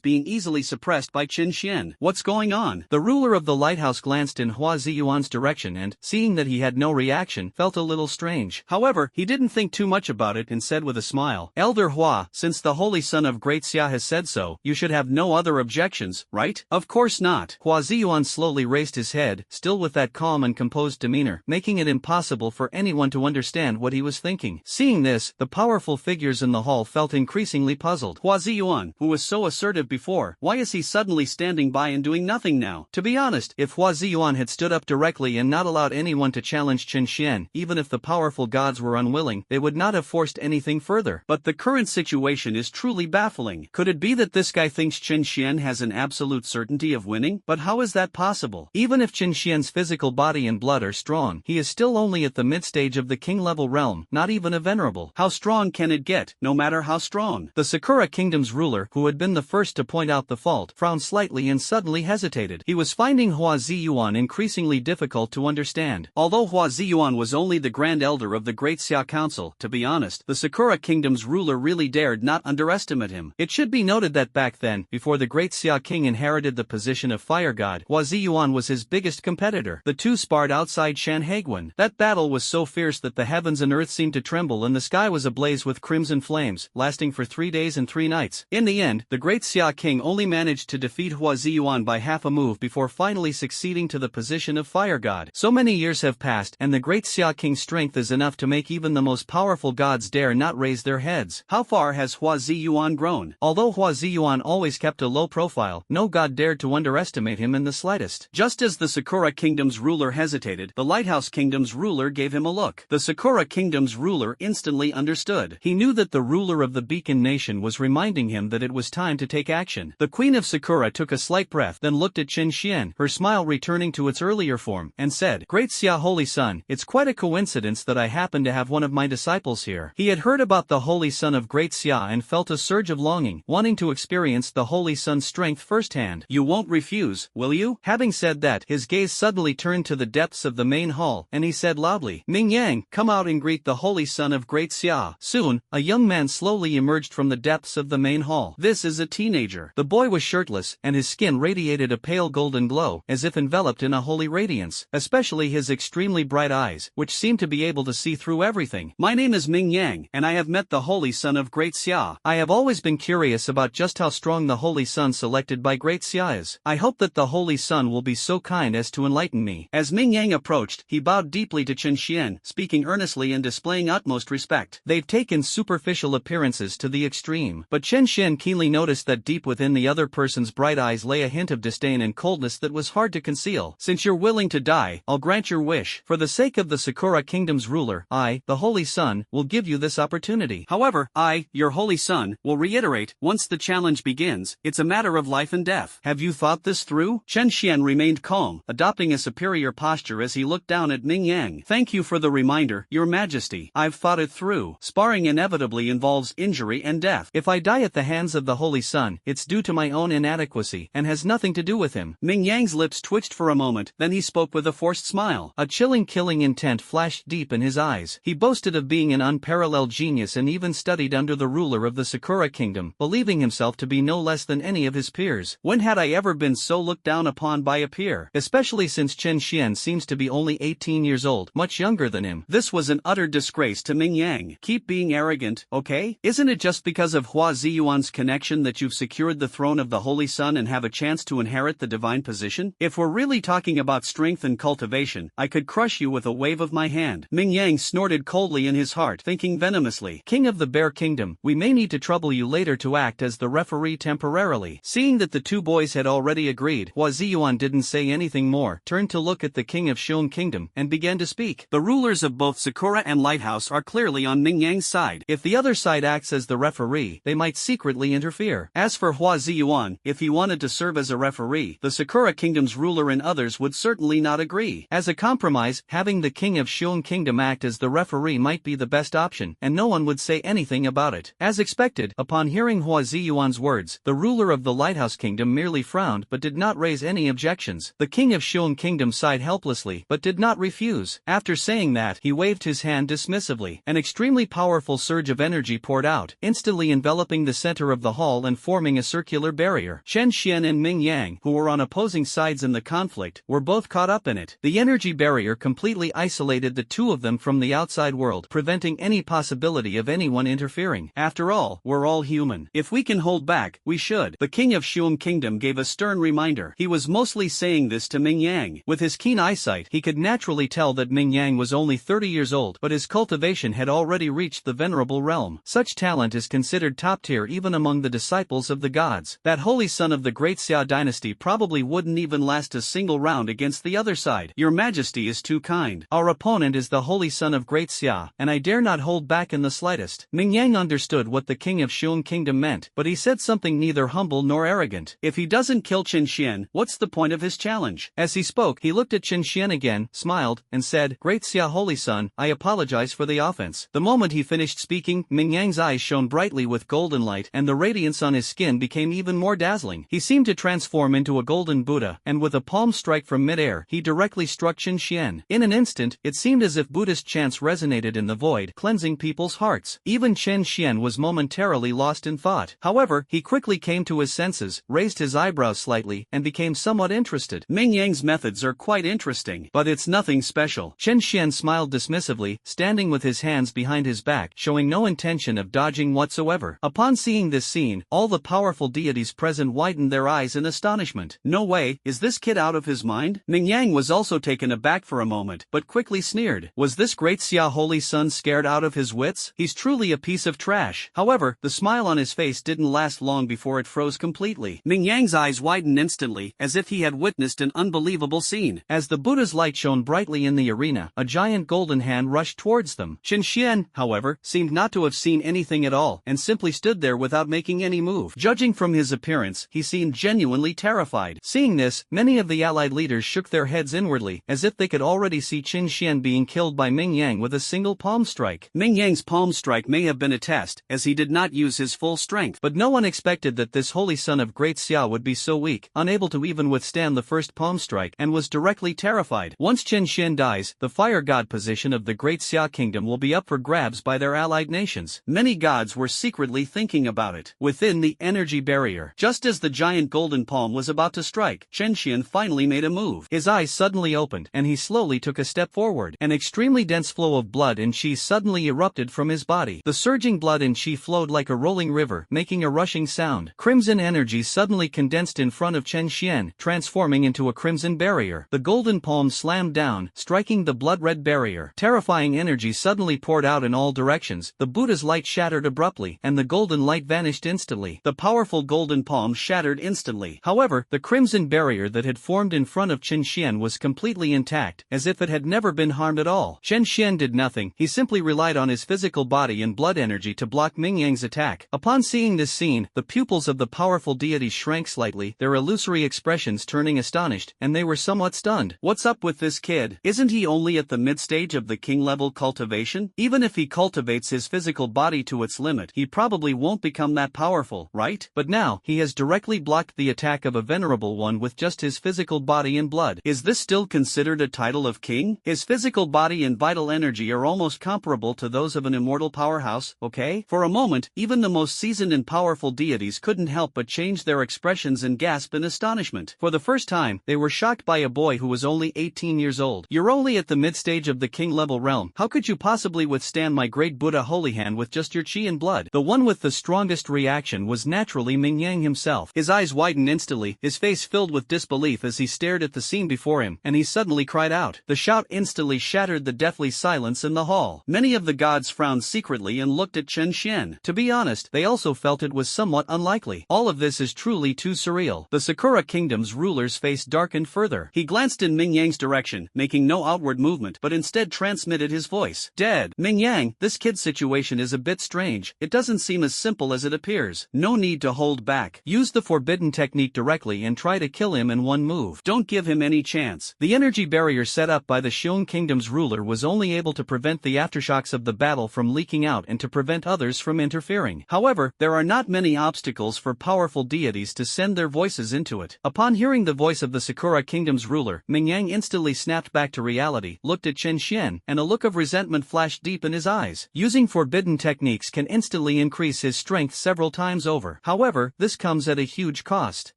being easily suppressed by Chen Xian. What's going on? The ruler of the lighthouse glanced in Hua Ziyuan's direction and, seeing that he had no reaction, felt a little strange. However, he didn't think too much about it and said with a smile, "Elder Hua, since the Holy Son of Great Xia has said so, you should have no other objections, right?" Of course not. Hua Ziyuan slowly raised his head, still with that calm and composed demeanor, making it impossible for anyone to understand what he was thinking. Seeing this, the powerful figures in the hall felt increasingly puzzled. Hua Ziyuan, who was so assertive before, why is he suddenly standing by and doing nothing now? To be honest, if Hua Ziyuan had stood up directly and not allowed anyone to challenge Chen Xian, even if the powerful gods were unwilling, they would not have forced anything further. But the current situation is truly baffling. Could it be that this guy thinks Chen Xian has an absolute certainty of winning? But how is that possible? Even if Qin Xian's physical body and blood are strong, he is still only at the mid-stage of the king-level realm, not even a venerable. How strong can it get, no matter how strong? The Sakura Kingdom's ruler, who had been the first to point out the fault, frowned slightly and suddenly hesitated. He was finding Hua Ziyuan increasingly difficult to understand. Although Hua Ziyuan was only the Grand Elder of the Great Xia Council, to be honest, the Sakura Kingdom's ruler really dared not underestimate him. It should be noted that back then, before the Great Xia King inherited the position of Fire God, Hua Ziyuan was his biggest competitor. The two sparred outside Shanhaiguan. That battle was so fierce that the heavens and earth seemed to tremble and the sky was ablaze with crimson flames, lasting for 3 days and 3 nights. In the end, the Great Xia King only managed to defeat Hua Ziyuan by half a move before finally succeeding to the position of Fire God. So many years have passed, and the Great Xia King's strength is enough to make even the most powerful gods dare not raise their heads. How far has Hua Ziyuan grown? Although Hua Ziyuan always kept a low profile, no god dared to underestimate him in the slightest. Just as the Sakura Kingdom's ruler hesitated, the Lighthouse Kingdom's ruler gave him a look. The Sakura Kingdom's ruler instantly understood. He knew that the ruler of the Beacon Nation was reminding him that it was time to take action. The Queen of Sakura took a slight breath, then looked at Qin Xian, her smile returning to its earlier form, and said, "Great Xia Holy Son, it's quite a coincidence that I happen to have one of my disciples here." He had heard about the Holy Son of Great Xia and felt a surge of longing, wanting to experience the Holy Son's strength firsthand. "You won't refuse, will you?" Having said that, his gaze suddenly turned to the depths of the main hall, and he said loudly, "Ming Yang, come out and greet the Holy Son of Great Xia." Soon, a young man slowly emerged from the depths of the main hall. This is a teenager. The boy was shirtless, and his skin radiated a pale golden glow, as if enveloped in a holy radiance, especially his extremely bright eyes, which seemed to be able to see through everything. "My name is Ming Yang, and I have met the Holy Son of Great Xia. I have always been curious about just how strong the Holy Son selected by Great Xia is. I hope that the Holy Son will be so kind as to enlighten me." As Ming Yang approached, he bowed deeply to Qin Xian, speaking earnestly and displaying utmost respect. They've taken superficial appearances to the extreme. But Qin Xian keenly noticed that deep within the other person's bright eyes lay a hint of disdain and coldness that was hard to conceal. "Since you're willing to die, I'll grant your wish. For the sake of the Sakura Kingdom's ruler, I, the Holy Son, will give you this opportunity. However, I, your Holy Son, will reiterate, once the challenge begins, it's a matter of life and death. Have you thought this through?" Qin Xian remained calm, adopting a superior posture as he looked down at Ming Yang. "Thank you for the reminder, Your Majesty. I've thought it through. Sparring inevitably involves injury and death. If I die at the hands of the Holy Son, it's due to my own inadequacy, and has nothing to do with him." Ming Yang's lips twitched for a moment, then he spoke with a forced smile. A chilling killing intent flashed deep in his eyes. He boasted of being an unparalleled genius and even studied under the ruler of the Sakura Kingdom, believing himself to be no less than any of his peers. When had I ever been so looked down upon by a peer? Especially since Qin Xian seems to be only 18 years old, much younger than him. This was an utter disgrace to Ming Yang. "Keep being arrogant, okay? Isn't it just because of Hua Ziyuan's connection that you've secured the throne of the Holy Son and have a chance to inherit the divine position? If we're really talking about strength and cultivation, I could crush you with a wave of my hand." Ming Yang snorted coldly in his heart, thinking venomously, "King of the Bear Kingdom, we may need to trouble you later to act as the referee temporarily." Seeing that the two boys had already agreed, Hua Ziyuan didn't say anything more, turned to look at the King of Xiong Kingdom, and began to speak. "The rulers of both Sakura and Lighthouse are clearly on Ming Yang's side. If the other side acts as the referee, they might secretly interfere. As for Hua Ziyuan, if he wanted to serve as a referee, the Sakura Kingdom's ruler and others would certainly not agree. As a compromise, having the King of Xiong Kingdom act as the referee might be the best option, and no one would say anything about it. As expected, upon hearing Hua Ziyuan's words, the ruler of the Lighthouse Kingdom merely frowned but did not raise any objections. The King of Xiong Kingdom sighed helplessly, but did not refuse. After saying that, he waved his hand dismissively. An extremely powerful surge of energy poured out, instantly enveloping the center of the hall and forming a circular barrier. Qin Xian and Ming Yang, who were on opposing sides in the conflict, were both caught up in it. The energy barrier completely isolated the two of them from the outside world, preventing any possibility of anyone interfering. After all, we're all human. If we can hold back, we should. The King of Xiong Kingdom gave a stern reminder. He was mostly saying this to Ming Yang. With his keen eyesight, he could naturally tell that Ming Yang was only 30 years old, but his cultivation had already reached the venerable realm. Such talent is considered top tier even among the disciples of the gods. That Holy Son of the Great Xia dynasty probably wouldn't even last a single round against the other side. Your Majesty is too kind. Our opponent is the Holy Son of Great Xia, and I dare not hold back in the slightest. Ming Yang understood what the King of Xiong Kingdom meant, but he said something neither humble nor arrogant. If he doesn't kill Qin Xian, what's the point of his challenge? challenge. As he spoke, he looked at Qin Xian again, smiled, and said, "Great Xia Holy Son, I apologize for the offense." The moment he finished speaking, Ming Yang's eyes shone brightly with golden light, and the radiance on his skin became even more dazzling. He seemed to transform into a golden Buddha, and with a palm strike from mid-air, he directly struck Qin Xian. In an instant, it seemed as if Buddhist chants resonated in the void, cleansing people's hearts. Even Qin Xian was momentarily lost in thought. However, he quickly came to his senses, raised his eyebrows slightly, and became somewhat interested. Ming Yang's methods are quite interesting, but it's nothing special. Qin Xian smiled dismissively, standing with his hands behind his back, showing no intention of dodging whatsoever. Upon seeing this scene, all the powerful deities present widened their eyes in astonishment. No way, is this kid out of his mind? Ming Yang was also taken aback for a moment, but quickly sneered. Was this great Xia Holy Son scared out of his wits? He's truly a piece of trash. However, the smile on his face didn't last long before it froze completely. Ming Yang's eyes widened instantly, as if he had witnessed an unbelievable scene. As the Buddha's light shone brightly in the arena, a giant golden hand rushed towards them. Qin Xian, however, seemed not to have seen anything at all, and simply stood there without making any move. Judging from his appearance, he seemed genuinely terrified. Seeing this, many of the allied leaders shook their heads inwardly, as if they could already see Qin Xian being killed by Ming Yang with a single palm strike. Ming Yang's palm strike may have been a test, as he did not use his full strength. But no one expected that this holy son of Great Xia would be so weak, unable to even withstand the first palm strike, and was directly terrified. Once Qin Xian dies, the fire god position of the Great Xia kingdom will be up for grabs by their allied nations. Many gods were secretly thinking about it. Within the energy barrier, just as the giant golden palm was about to strike, Qin Xian finally made a move. His eyes suddenly opened, and he slowly took a step forward. An extremely dense flow of blood and qi suddenly erupted from his body. The surging blood and qi flowed like a rolling river, making a rushing sound. Crimson energy suddenly condensed in front of Qin Xian, transforming into a crimson barrier. The golden palm slammed down, striking the blood-red barrier. Terrifying energy suddenly poured out in all directions. The Buddha's light shattered abruptly, and the golden light vanished instantly. The powerful golden palm shattered instantly. However, the crimson barrier that had formed in front of Qin Xian was completely intact, as if it had never been harmed at all. Qin Xian did nothing, he simply relied on his physical body and blood energy to block Ming Yang's attack. Upon seeing this scene, the pupils of the powerful deities shrank slightly, their illusory expressions turning astonished, and they were somewhat stunned. What's up with this kid? Isn't he only at the mid-stage of the king-level cultivation? Even if he cultivates his physical body to its limit, he probably won't become that powerful, right? But now, he has directly blocked the attack of a venerable one with just his physical body and blood. Is this still considered a title of king? His physical body and vital energy are almost comparable to those of an immortal powerhouse, okay? For a moment, even the most seasoned and powerful deities couldn't help but change their expressions and gasp in astonishment. For the first time, they were shocked by a boy who was only 18 years old. You're only at the mid-stage of the king-level realm. How could you possibly withstand my great Buddha holy hand with just your qi and blood? The one with the strongest reaction was naturally Ming Yang himself. His eyes widened instantly, his face filled with disbelief as he stared at the scene before him, and he suddenly cried out. The shout instantly shattered the deathly silence in the hall. Many of the gods frowned secretly and looked at Qin Xian. To be honest, they also felt it was somewhat unlikely. All of this is truly too surreal. The Sakura Kingdom's ruler's face darkened further. He glanced in Ming Yang's direction, making no outward movement, but instead transmitted his voice. Dead. Ming Yang, this kid's situation is a bit strange. It doesn't seem as simple as it appears. No need to hold back. Use the forbidden technique directly and try to kill him in one move. Don't give him any chance. The energy barrier set up by the Xiong Kingdom's ruler was only able to prevent the aftershocks of the battle from leaking out and to prevent others from interfering. However, there are not many obstacles for powerful deities to send their voices into it. Upon hearing the voice of the Sakura Kingdom's ruler, Ming Yang instantly snapped back to reality, looked at Qin Xian, and a look of resentment flashed deep in his eyes. Using forbidden techniques can instantly increase his strength several times over. However, this comes at a huge cost.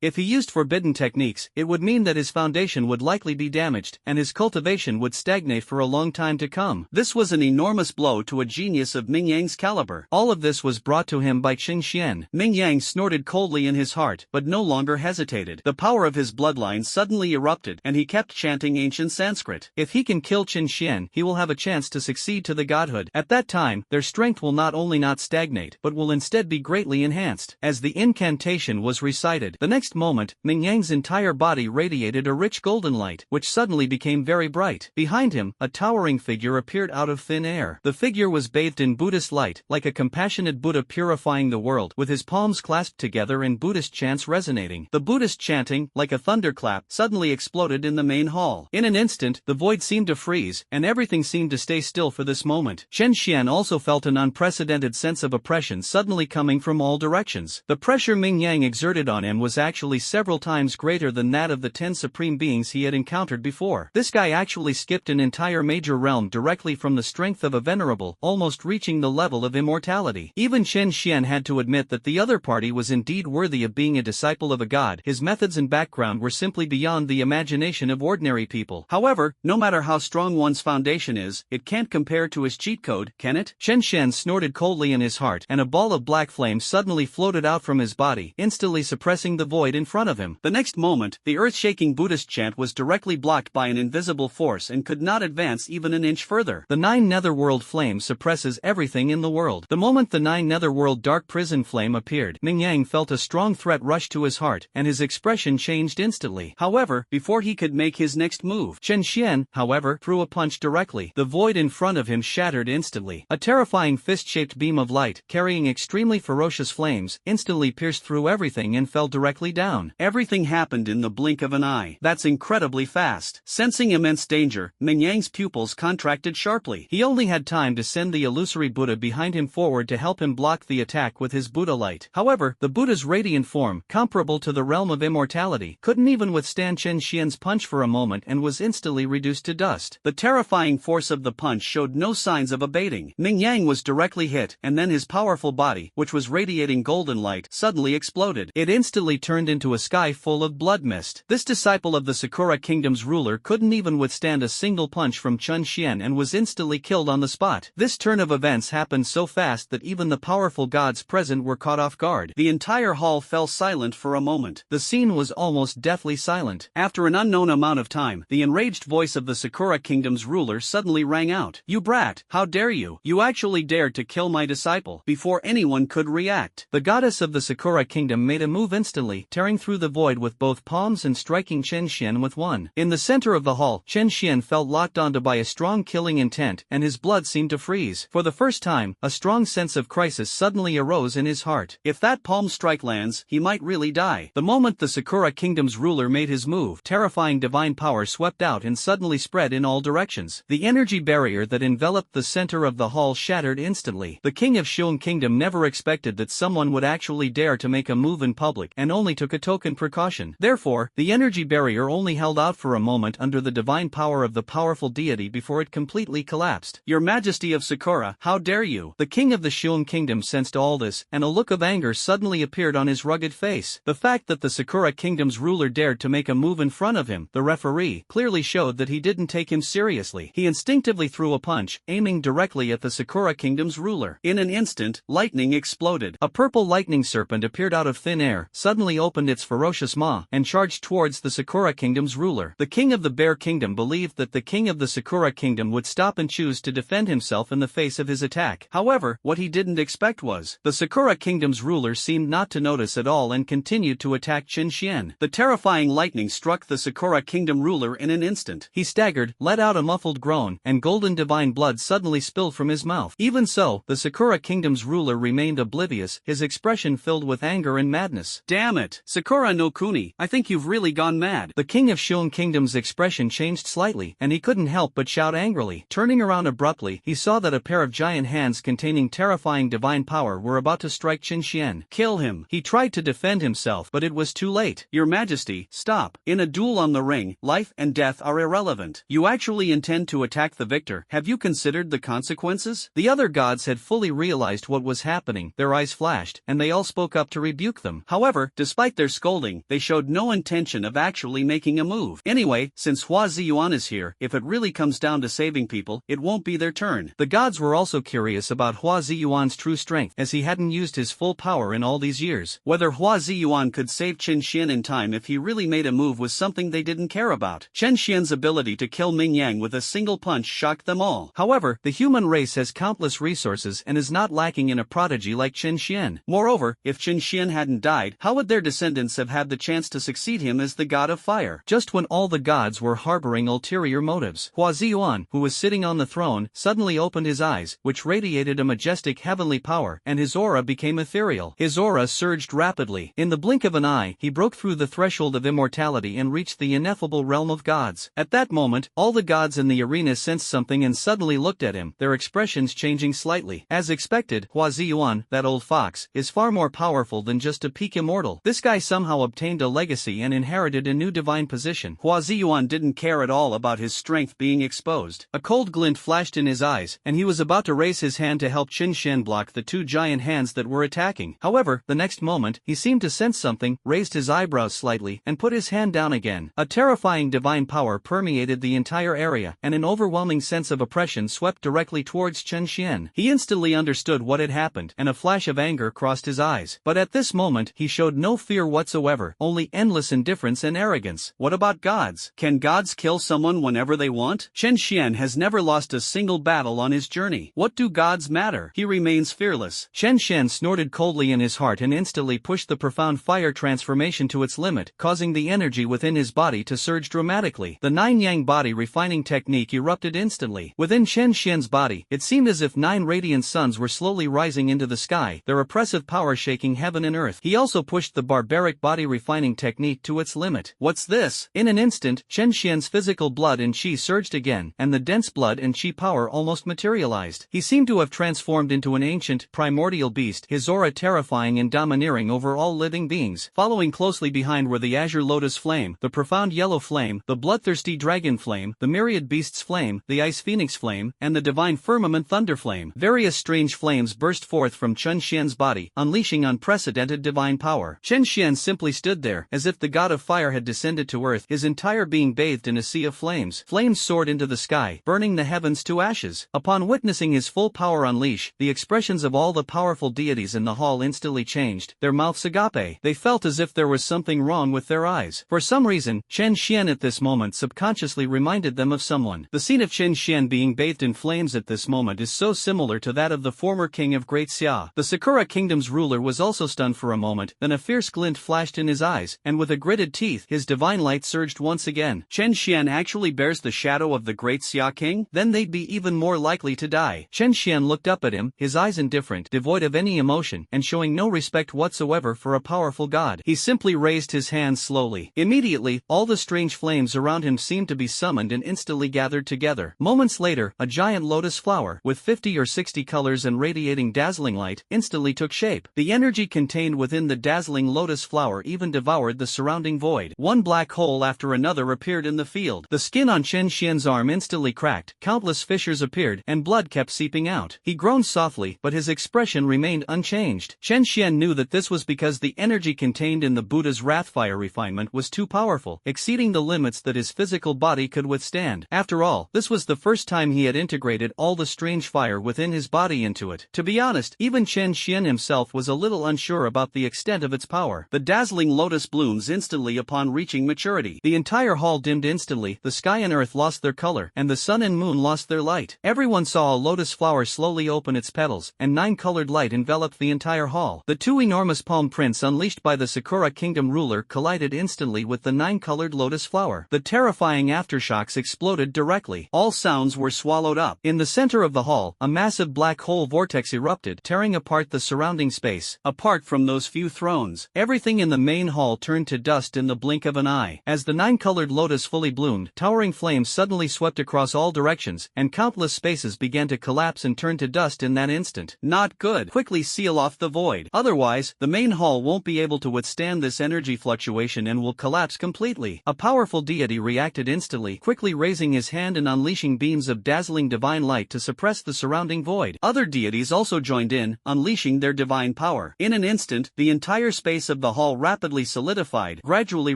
If he used forbidden techniques, it would mean that his foundation would likely be damaged, and his cultivation would stagnate for a long time to come. This was an enormous blow to a genius of Ming Yang's caliber. All of this was brought to him by Qin Xian. Ming Yang snorted coldly in his heart, but no longer hesitated. The power of his bloodline suddenly erupted, and he kept chanting ancient Sanskrit. If he can kill Qin Xian, he will have a chance to succeed to the godhood. At that time, their strength will not only not stagnate, but will instead be greatly enhanced. As the incantation was recited, the next moment, Ming Yang's entire body radiated a rich golden light, which suddenly became very bright. Behind him, a towering figure appeared out of thin air. The figure was bathed in Buddhist light, like a compassionate Buddha purifying the world, with his palms clasped together and Buddhist chants resonating. The Buddhist chanting, like a thunderclap, thunderclap suddenly exploded in the main hall. In an instant, the void seemed to freeze, and everything seemed to stay still for this moment. Chen Xian also felt an unprecedented sense of oppression suddenly coming from all directions. The pressure Ming Yang exerted on him was actually several times greater than that of the 10 supreme beings he had encountered before. This guy actually skipped an entire major realm directly from the strength of a venerable, almost reaching the level of immortality. Even Chen Xian had to admit that the other party was indeed worthy of being a disciple of a god. His methods and background were simply beyond the imagination of ordinary people. However, no matter how strong one's foundation is, it can't compare to his cheat code, can it? Chen Xian snorted coldly in his heart, and a ball of black flame suddenly floated out from his body, instantly suppressing the void in front of him. The next moment, the earth-shaking Buddhist chant was directly blocked by an invisible force and could not advance even an inch further. The 9 netherworld flame suppresses everything in the world. The moment the 9 netherworld dark prison flame appeared, Ming Yang felt a strong threat rush to his heart, and his expression changed instantly. However, before he could make his next move, Chen Xian, however, threw a punch directly. The void in front of him shattered instantly. A terrifying fist-shaped beam of light, carrying extremely ferocious flames, instantly pierced through everything and fell directly down. Everything happened in the blink of an eye. That's incredibly fast. Sensing immense danger, Ming Yang's pupils contracted sharply. He only had time to send the illusory Buddha behind him forward to help him block the attack with his Buddha light. However, the Buddha's radiant form, comparable to the realm of immortality, couldn't even withstand Chen Xian's punch for a moment and was instantly reduced to dust. The terrifying force of the punch showed no signs of abating. Ming Yang was directly hit, and then his powerful body, which was radiating golden light, suddenly exploded. It instantly turned into a sky full of blood mist. This disciple of the Sakura Kingdom's ruler couldn't even withstand a single punch from Chen Xian and was instantly killed on the spot. This turn of events happened so fast that even the powerful gods present were caught off guard. The entire hall fell silent for a moment. The scene was almost deathly silent. After an unknown amount of time, the enraged voice of the Sakura Kingdom's ruler suddenly rang out. "You brat! How dare you! You actually dared to kill my disciple!" Before anyone could react, the goddess of the Sakura Kingdom made a move instantly, tearing through the void with both palms and striking Chen Xian with one. In the center of the hall, Chen Xian felt locked onto by a strong killing intent, and his blood seemed to freeze. For the first time, a strong sense of crisis suddenly arose in his heart. If that palm strike lands, he might really die. The moment the Sakura Kingdom's ruler made his move, terrifying divine power swept out and suddenly spread in all directions. The energy barrier that enveloped the center of the hall shattered instantly. The king of Xiong Kingdom never expected that someone would actually dare to make a move in public and only took a token precaution. Therefore, the energy barrier only held out for a moment under the divine power of the powerful deity before it completely collapsed. "Your Majesty of Sakura, how dare you!" The king of the Xiong Kingdom sensed all this, and a look of anger suddenly appeared on his rugged face. The fact that the Sakura Kingdom's ruler dared to make a move in front of him, the referee, clearly showed that he didn't take him seriously. He instinctively threw a punch, aiming directly at the Sakura Kingdom's ruler. In an instant, lightning exploded. A purple lightning serpent appeared out of thin air, suddenly opened its ferocious maw, and charged towards the Sakura Kingdom's ruler. The king of the Bear Kingdom believed that the king of the Sakura Kingdom would stop and choose to defend himself in the face of his attack. However, what he didn't expect was, the Sakura Kingdom's ruler seemed not to notice at all and continued to attack Chen Xian. The terrifying lightning struck the Sakura Kingdom ruler in an instant. He staggered, let out a muffled groan, and golden divine blood suddenly spilled from his mouth. Even so, the Sakura Kingdom's ruler remained oblivious, his expression filled with anger and madness. "Damn it, Sakura no Kuni, I think you've really gone mad." The king of Xiong Kingdom's expression changed slightly, and he couldn't help but shout angrily. Turning around abruptly, he saw that a pair of giant hands containing terrifying divine power were about to strike Chen Xian. "Kill him." He tried to defend himself, but it was too late. "Your Majesty, stop. In a duel on the ring, life and death are irrelevant. You actually intend to attack the victor. Have you considered the consequences?" The other gods had fully realized what was happening, their eyes flashed, and they all spoke up to rebuke them. However, despite their scolding, they showed no intention of actually making a move. Anyway, since Hua Ziyuan is here, if it really comes down to saving people, it won't be their turn. The gods were also curious about Hua Ziyuan's true strength, as he hadn't used his full power in all these years. Whether Hua Ziyuan could save Chen Xian in time if he really made a move was something they didn't care about. Chen Xian's ability to kill Ming Yang with a single punch shocked them all. However, the human race has countless resources and is not lacking in a prodigy like Chen Xian. Moreover, if Chen Xian hadn't died, how would their descendants have had the chance to succeed him as the god of fire? Just when all the gods were harboring ulterior motives, Hua Ziyuan, who was sitting on the throne, suddenly opened his eyes, which radiated a majestic heavenly power, and his aura became ethereal. His aura surged rapidly. In the blink of an eye, he broke through the threshold of immortality immortality and reached the ineffable realm of gods. At that moment, all the gods in the arena sensed something and suddenly looked at him, their expressions changing slightly. As expected, Hua Ziyuan, that old fox, is far more powerful than just a peak immortal. This guy somehow obtained a legacy and inherited a new divine position. Hua Ziyuan didn't care at all about his strength being exposed. A cold glint flashed in his eyes, and he was about to raise his hand to help Qin Shen block the two giant hands that were attacking. However, the next moment, he seemed to sense something, raised his eyebrows slightly, and put his hand down again. A terrifying divine power permeated the entire area, and an overwhelming sense of oppression swept directly towards Chen Xian. He instantly understood what had happened, and a flash of anger crossed his eyes. But at this moment, he showed no fear whatsoever, only endless indifference and arrogance. What about gods? Can gods kill someone whenever they want? Chen Xian has never lost a single battle on his journey. What do gods matter? He remains fearless. Chen Xian snorted coldly in his heart and instantly pushed the profound fire transformation to its limit, causing the energy within his body to surge dramatically. The 9-yang body refining technique erupted instantly. Within Chen Xian's body, it seemed as if 9 radiant suns were slowly rising into the sky, their oppressive power shaking heaven and earth. He also pushed the barbaric body refining technique to its limit. What's this? In an instant, Chen Xian's physical blood and qi surged again, and the dense blood and qi power almost materialized. He seemed to have transformed into an ancient, primordial beast, his aura terrifying and domineering over all living beings. Following closely behind were the azure lotus flame, the profound yellow flame, the bloodthirsty dragon flame, the myriad beasts flame, the ice phoenix flame, and the divine firmament thunder flame. Various strange flames burst forth from Chen Xian's body, unleashing unprecedented divine power. Chen Xian simply stood there, as if the god of fire had descended to earth, his entire being bathed in a sea of flames. Flames soared into the sky, burning the heavens to ashes. Upon witnessing his full power unleash, the expressions of all the powerful deities in the hall instantly changed, their mouths agape. They felt as if there was something wrong with their eyes. For some reason, Chen Xian at this moment subconsciously reminded them of someone. The scene of Chen Xian being bathed in flames at this moment is so similar to that of the former king of Great Xia. The Sakura Kingdom's ruler was also stunned for a moment, then a fierce glint flashed in his eyes, and with a gritted teeth, his divine light surged once again. Chen Xian actually bears the shadow of the Great Xia King? Then they'd be even more likely to die. Chen Xian looked up at him, his eyes indifferent, devoid of any emotion, and showing no respect whatsoever for a powerful god. He simply raised his hands slowly. Immediately, all the strange flames around him seemed to be summoned and instantly gathered together. Moments later, a giant lotus flower, with 50 or 60 colors and radiating dazzling light, instantly took shape. The energy contained within the dazzling lotus flower even devoured the surrounding void. One black hole after another appeared in the field. The skin on Chen Xian's arm instantly cracked, countless fissures appeared, and blood kept seeping out. He groaned softly, but his expression remained unchanged. Chen Xian knew that this was because the energy contained in the Buddha's wrathfire refinement was too powerful, exceeding the limits that his physical body could withstand. After all, this was the first time he had integrated all the strange fire within his body into it. To be honest, even Chen Xian himself was a little unsure about the extent of its power. The dazzling lotus blooms instantly upon reaching maturity. The entire hall dimmed instantly, the sky and earth lost their color, and the sun and moon lost their light. Everyone saw a lotus flower slowly open its petals, and 9-colored light enveloped the entire hall. The two enormous palm prints unleashed by the Sakura Kingdom ruler collided instantly with the 9-colored lotus flower. The terrifying aftershocks exploded directly. All sounds were swallowed up. In the center of the hall, a massive black hole vortex erupted, tearing apart the surrounding space. Apart from those few thrones, everything in the main hall turned to dust in the blink of an eye. As the 9-colored lotus fully bloomed, towering flames suddenly swept across all directions, and countless spaces began to collapse and turn to dust in that instant. Not good. Quickly seal off the void. Otherwise, the main hall won't be able to withstand this energy fluctuation and will collapse completely. A powerful deity reacted instantly, quickly raising his hand and unleashing beams of dazzling divine light to suppress the surrounding void. Other deities also joined in, unleashing their divine power. In an instant, the entire space of the hall rapidly solidified, gradually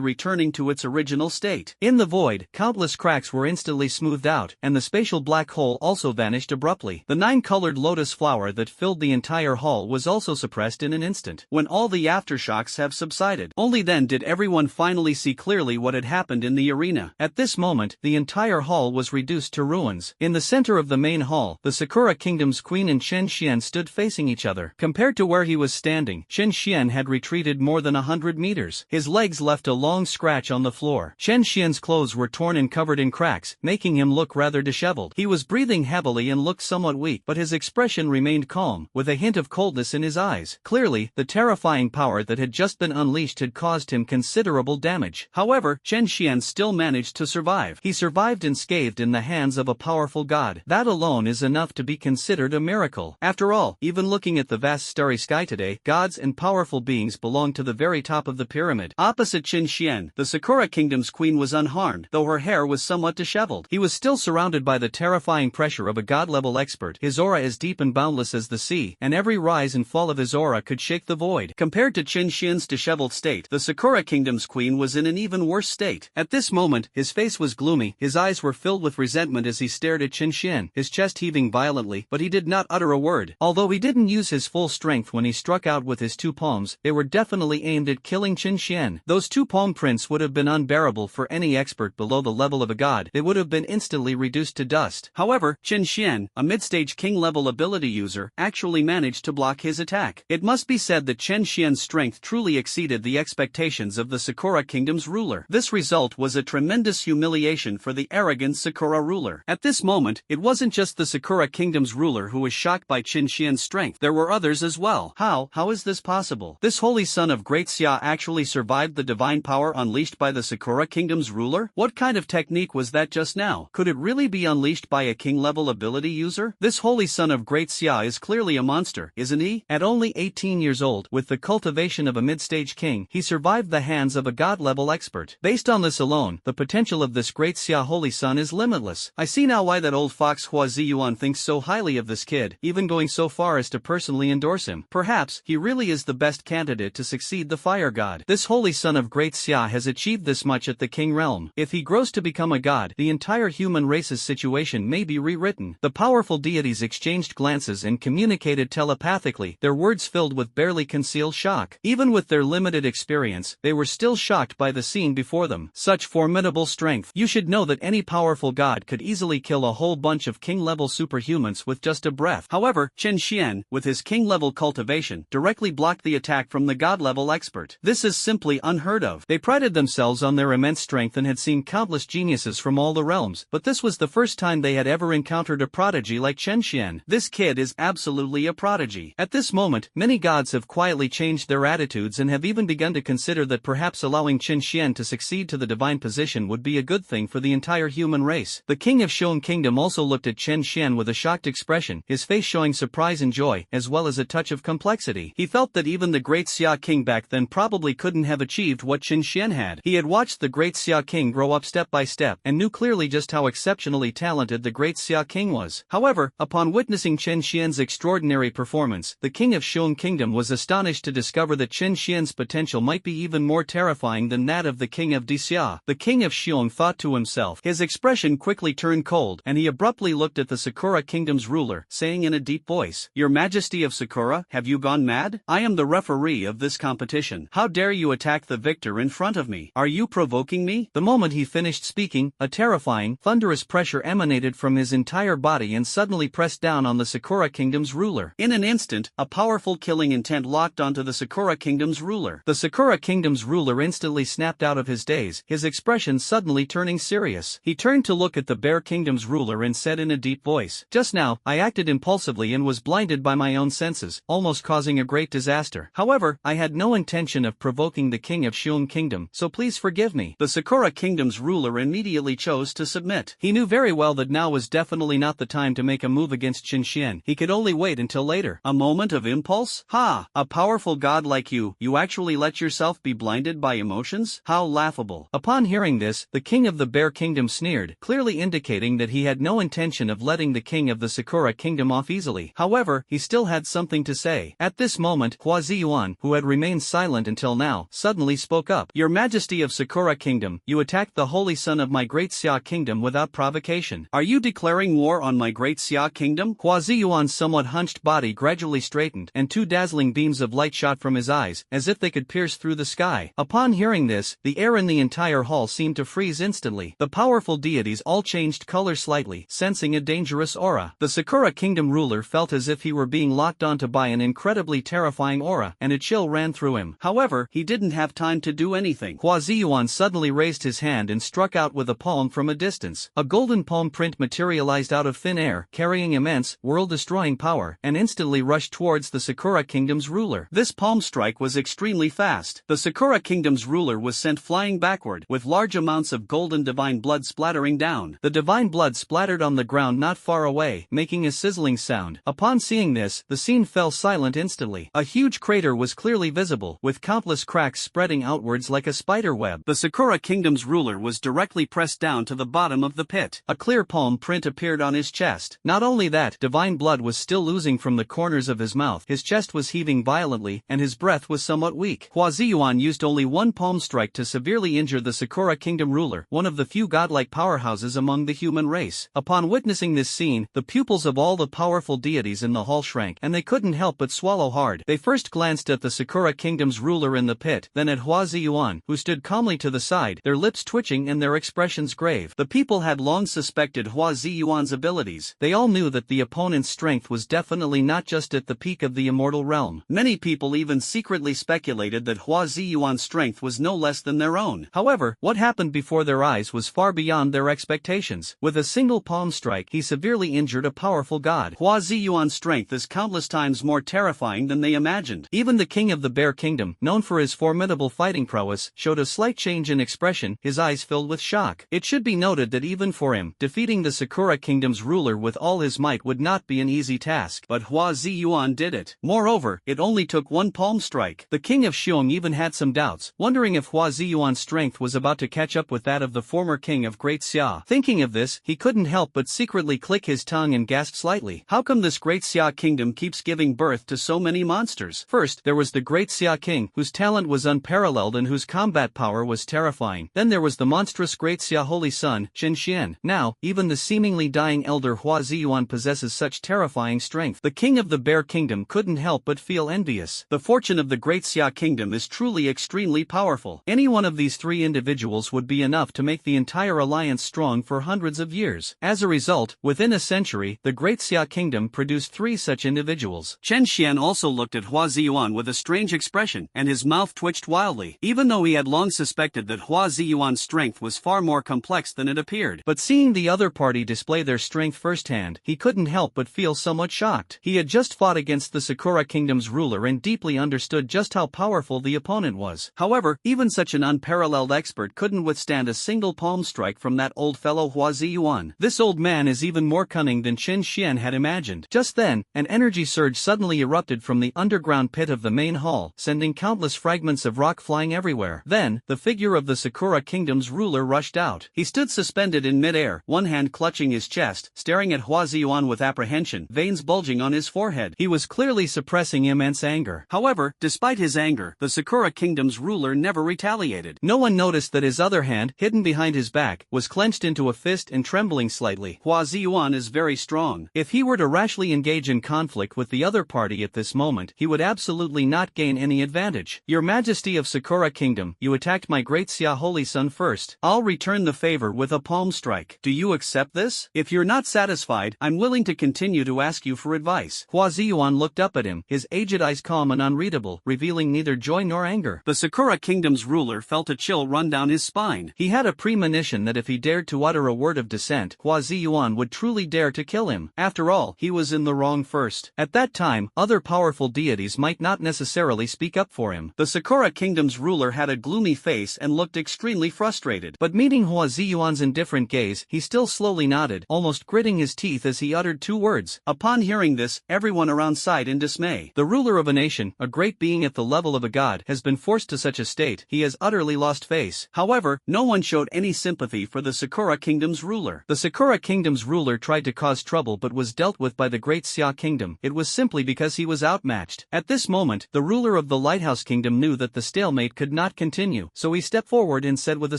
returning to its original state. In the void, countless cracks were instantly smoothed out, and the spatial black hole also vanished abruptly. The 9-colored lotus flower that filled the entire hall was also suppressed in an instant. When all the aftershocks have subsided, only then did everyone finally see clearly what had happened in the arena. At this moment, the entire hall was reduced to ruins. In the center of the main hall, the Sakura Kingdom's queen and Chen Xian stood facing each other. Compared to where he was standing, Chen Xian had retreated more than 100 meters. His legs left a long scratch on the floor. Chen Xian's clothes were torn and covered in cracks, making him look rather disheveled. He was breathing heavily and looked somewhat weak, but his expression remained calm, with a hint of coldness in his eyes. Clearly, the terrifying power that had just been unleashed had caused him considerable irreparable damage. However, Chen Xian still managed to survive. He survived unscathed in the hands of a powerful god. That alone is enough to be considered a miracle. After all, even looking at the vast starry sky today, gods and powerful beings belong to the very top of the pyramid. Opposite Chen Xian, the Sakura Kingdom's queen was unharmed, though her hair was somewhat disheveled. He was still surrounded by the terrifying pressure of a god-level expert, his aura as deep and boundless as the sea, and every rise and fall of his aura could shake the void. Compared to Chen Xian's disheveled state, the Sakura Kingdom's queen was in an even worse state. At this moment, his face was gloomy, his eyes were filled with resentment as he stared at Chen Xian, his chest heaving violently, but he did not utter a word. Although he didn't use his full strength when he struck out with his two palms, they were definitely aimed at killing Chen Xian. Those two palm prints would have been unbearable for any expert below the level of a god. They would have been instantly reduced to dust. However, Chen Xian, a mid-stage king-level ability user, actually managed to block his attack. It must be said that Chen Xian's strength truly exceeded the expectations of the Sakura Kingdom's ruler. This result was a tremendous humiliation for the arrogant Sakura ruler. At this moment, it wasn't just the Sakura Kingdom's ruler who was shocked by Chen Xian's strength. There were others as well. How is this possible? This holy son of Great Xia actually survived the divine power unleashed by the Sakura Kingdom's ruler? What kind of technique was that just now? Could it really be unleashed by a king-level ability user? This holy son of Great Xia is clearly a monster, isn't he? At only 18 years old, with the cultivation of a mid-stage king, he survived the hands of a god-level expert. Based on this alone, the potential of this Great Xia holy son is limitless. I see now why that old fox Hua Ziyuan thinks so highly of this kid, even going so far as to personally endorse him. Perhaps, he really is the best candidate to succeed the fire god. This holy son of Great Xia has achieved this much at the king realm. If he grows to become a god, the entire human race's situation may be rewritten. The powerful deities exchanged glances and communicated telepathically, their words filled with barely concealed shock. Even with their limited experience, they were still shocked by the scene before them. Such formidable strength. You should know that any powerful god could easily kill a whole bunch of king-level superhumans with just a breath. However, Chen Xian, with his king-level cultivation, directly blocked the attack from the god-level expert. This is simply unheard of. They prided themselves on their immense strength and had seen countless geniuses from all the realms, but this was the first time they had ever encountered a prodigy like Chen Xian. This kid is absolutely a prodigy. At this moment, many gods have quietly changed their attitudes and have even begun to consider that perhaps allowing Chen Xian to succeed to the divine position would be a good thing for the entire human race. The king of Xiong Kingdom also looked at Chen Xian with a shocked expression, his face showing surprise and joy, as well as a touch of complexity. He felt that even the Great Xia King back then probably couldn't have achieved what Chen Xian had. He had watched the Great Xia King grow up step by step, and knew clearly just how exceptionally talented the Great Xia King was. However, upon witnessing Chen Xian's extraordinary performance, the king of Xiong Kingdom was astonished to discover that Chen Xian's potential might be even more terrifying than that of the king of Xia. The king of Xiong thought to himself. His expression quickly turned cold, and he abruptly looked at the Sakura Kingdom's ruler, saying in a deep voice, "Your Majesty of Sakura, have you gone mad? I am the referee of this competition. How dare you attack the victor in front of me? Are you provoking me?" The moment he finished speaking, a terrifying, thunderous pressure emanated from his entire body and suddenly pressed down on the Sakura Kingdom's ruler. In an instant, a powerful killing intent locked onto the Sakura Kingdom's ruler. The Sakura Kingdom's ruler instantly snapped out of his daze, his expression suddenly turning serious. He turned to look at the Bear Kingdom's ruler and said in a deep voice, "Just now, I acted impulsively and was blinded by my own senses, almost causing a great disaster. However, I had no intention of provoking the king of Xiong Kingdom, so please forgive me." The Sakura Kingdom's ruler immediately chose to submit. He knew very well that now was definitely not the time to make a move against Chen Xian. He could only wait until later. A moment of impulse? Ha! A powerful god like you actually let yourself be blinded by emotions? How laughable. Upon hearing this, the king of the Bear Kingdom sneered, clearly indicating that he had no intention of letting the king of the Sakura Kingdom off easily. However, he still had something to say. At this moment, Hua Ziyuan, who had remained silent until now, suddenly spoke up. "Your Majesty of Sakura Kingdom, you attacked the holy son of my Great Xia Kingdom without provocation. Are you declaring war on my Great Xia Kingdom?" Hua Ziyuan's somewhat hunched body gradually straightened, and two dazzling beams of light shot from his eyes, as if they could pierce through the sky. Upon hearing this, the air in the entire hall seemed to freeze instantly. The powerful deities all changed color slightly, sensing a dangerous aura. The Sakura Kingdom ruler felt as if he were being locked onto by an incredibly terrifying aura, and a chill ran through him. However, he didn't have time to do anything. Hua Ziyuan suddenly raised his hand and struck out with a palm from a distance. A golden palm print materialized out of thin air, carrying immense, world-destroying power, and instantly rushed towards the Sakura Kingdom's ruler. This palm strike was extremely fast. The Sakura Kingdom's Kingdom's ruler was sent flying backward, with large amounts of golden divine blood splattering down. The divine blood splattered on the ground not far away, making a sizzling sound. Upon seeing this, the scene fell silent instantly. A huge crater was clearly visible, with countless cracks spreading outwards like a spider web. The Sakura Kingdom's ruler was directly pressed down to the bottom of the pit. A clear palm print appeared on his chest. Not only that, divine blood was still oozing from the corners of his mouth, his chest was heaving violently, and his breath was somewhat weak. Hua Ziyuan used only one palm strike to severely injure the Sakura Kingdom ruler, one of the few godlike powerhouses among the human race. Upon witnessing this scene, the pupils of all the powerful deities in the hall shrank, and they couldn't help but swallow hard. They first glanced at the Sakura Kingdom's ruler in the pit, then at Hua Ziyuan, who stood calmly to the side, their lips twitching and their expressions grave. The people had long suspected Hua Ziyuan's abilities. They all knew that the opponent's strength was definitely not just at the peak of the immortal realm. Many people even secretly speculated that Hua Ziyuan's strength was no less than their own. However, what happened before their eyes was far beyond their expectations. With a single palm strike, he severely injured a powerful god. Hua Ziyuan's strength is countless times more terrifying than they imagined. Even the king of the Bear Kingdom, known for his formidable fighting prowess, showed a slight change in expression, his eyes filled with shock. It should be noted that even for him, defeating the Sakura Kingdom's ruler with all his might would not be an easy task. But Hua Ziyuan did it. Moreover, it only took one palm strike. The king of Xiong even had some doubts, wondering if Hua Ziyuan's strength was about to catch up with that of the former king of Great Xia. Thinking of this, he couldn't help but secretly click his tongue and gasp slightly. How come this Great Xia Kingdom keeps giving birth to so many monsters? First, there was the Great Xia King, whose talent was unparalleled and whose combat power was terrifying. Then there was the monstrous Great Xia Holy Son, Shen Xian. Now, even the seemingly dying elder Hua Ziyuan possesses such terrifying strength. The king of the Bear Kingdom couldn't help but feel envious. The fortune of the Great Xia Kingdom is truly extremely powerful. Any one of these three individuals would be enough to make the entire alliance strong for hundreds of years. As a result, within a century, the Great Xia Kingdom produced three such individuals. Chen Xian also looked at Hua Ziyuan with a strange expression, and his mouth twitched wildly, even though he had long suspected that Hua Ziyuan's strength was far more complex than it appeared. But seeing the other party display their strength firsthand, he couldn't help but feel somewhat shocked. He had just fought against the Sakura Kingdom's ruler and deeply understood just how powerful the opponent was. However, even such an unparalleled expert couldn't withstand a single palm strike from that old fellow Hua Ziyuan. This old man is even more cunning than Chen Xian had imagined. Just then, an energy surge suddenly erupted from the underground pit of the main hall, sending countless fragments of rock flying everywhere. Then, the figure of the Sakura Kingdom's ruler rushed out. He stood suspended in midair, one hand clutching his chest, staring at Hua Ziyuan with apprehension, veins bulging on his forehead. He was clearly suppressing immense anger. However, despite his anger, the Sakura Kingdom's ruler never retaliated. No one noticed that his other hand, hidden behind his back, was clenched into a fist and trembling slightly. Hua Ziyuan is very strong. If he were to rashly engage in conflict with the other party at this moment, he would absolutely not gain any advantage. Your Majesty of Sakura Kingdom, you attacked my Great Xia Holy Son first. I'll return the favor with a palm strike. Do you accept this? If you're not satisfied, I'm willing to continue to ask you for advice. Hua Ziyuan looked up at him, his aged eyes calm and unreadable, revealing neither joy nor anger. The Sakura Kingdom's ruler felt a chill run down his spine. He had a premonition that if he dared to utter a word of dissent, Hua Ziyuan would truly dare to kill him. After all, he was in the wrong first. At that time, other powerful deities might not necessarily speak up for him. The Sakura Kingdom's ruler had a gloomy face and looked extremely frustrated. But meeting Hua Ziyuan's indifferent gaze, he still slowly nodded, almost gritting his teeth as he uttered two words. Upon hearing this, everyone around sighed in dismay. The ruler of a nation, a great being at the level of a god, has been forced to such a state. He has utterly lost face. However, no one showed any sympathy for the Sakura Kingdom's ruler. The Sakura Kingdom's ruler tried to cause trouble but was dealt with by the Great Xia Kingdom. It was simply because he was outmatched. At this moment, the ruler of the Lighthouse Kingdom knew that the stalemate could not continue, so he stepped forward and said with a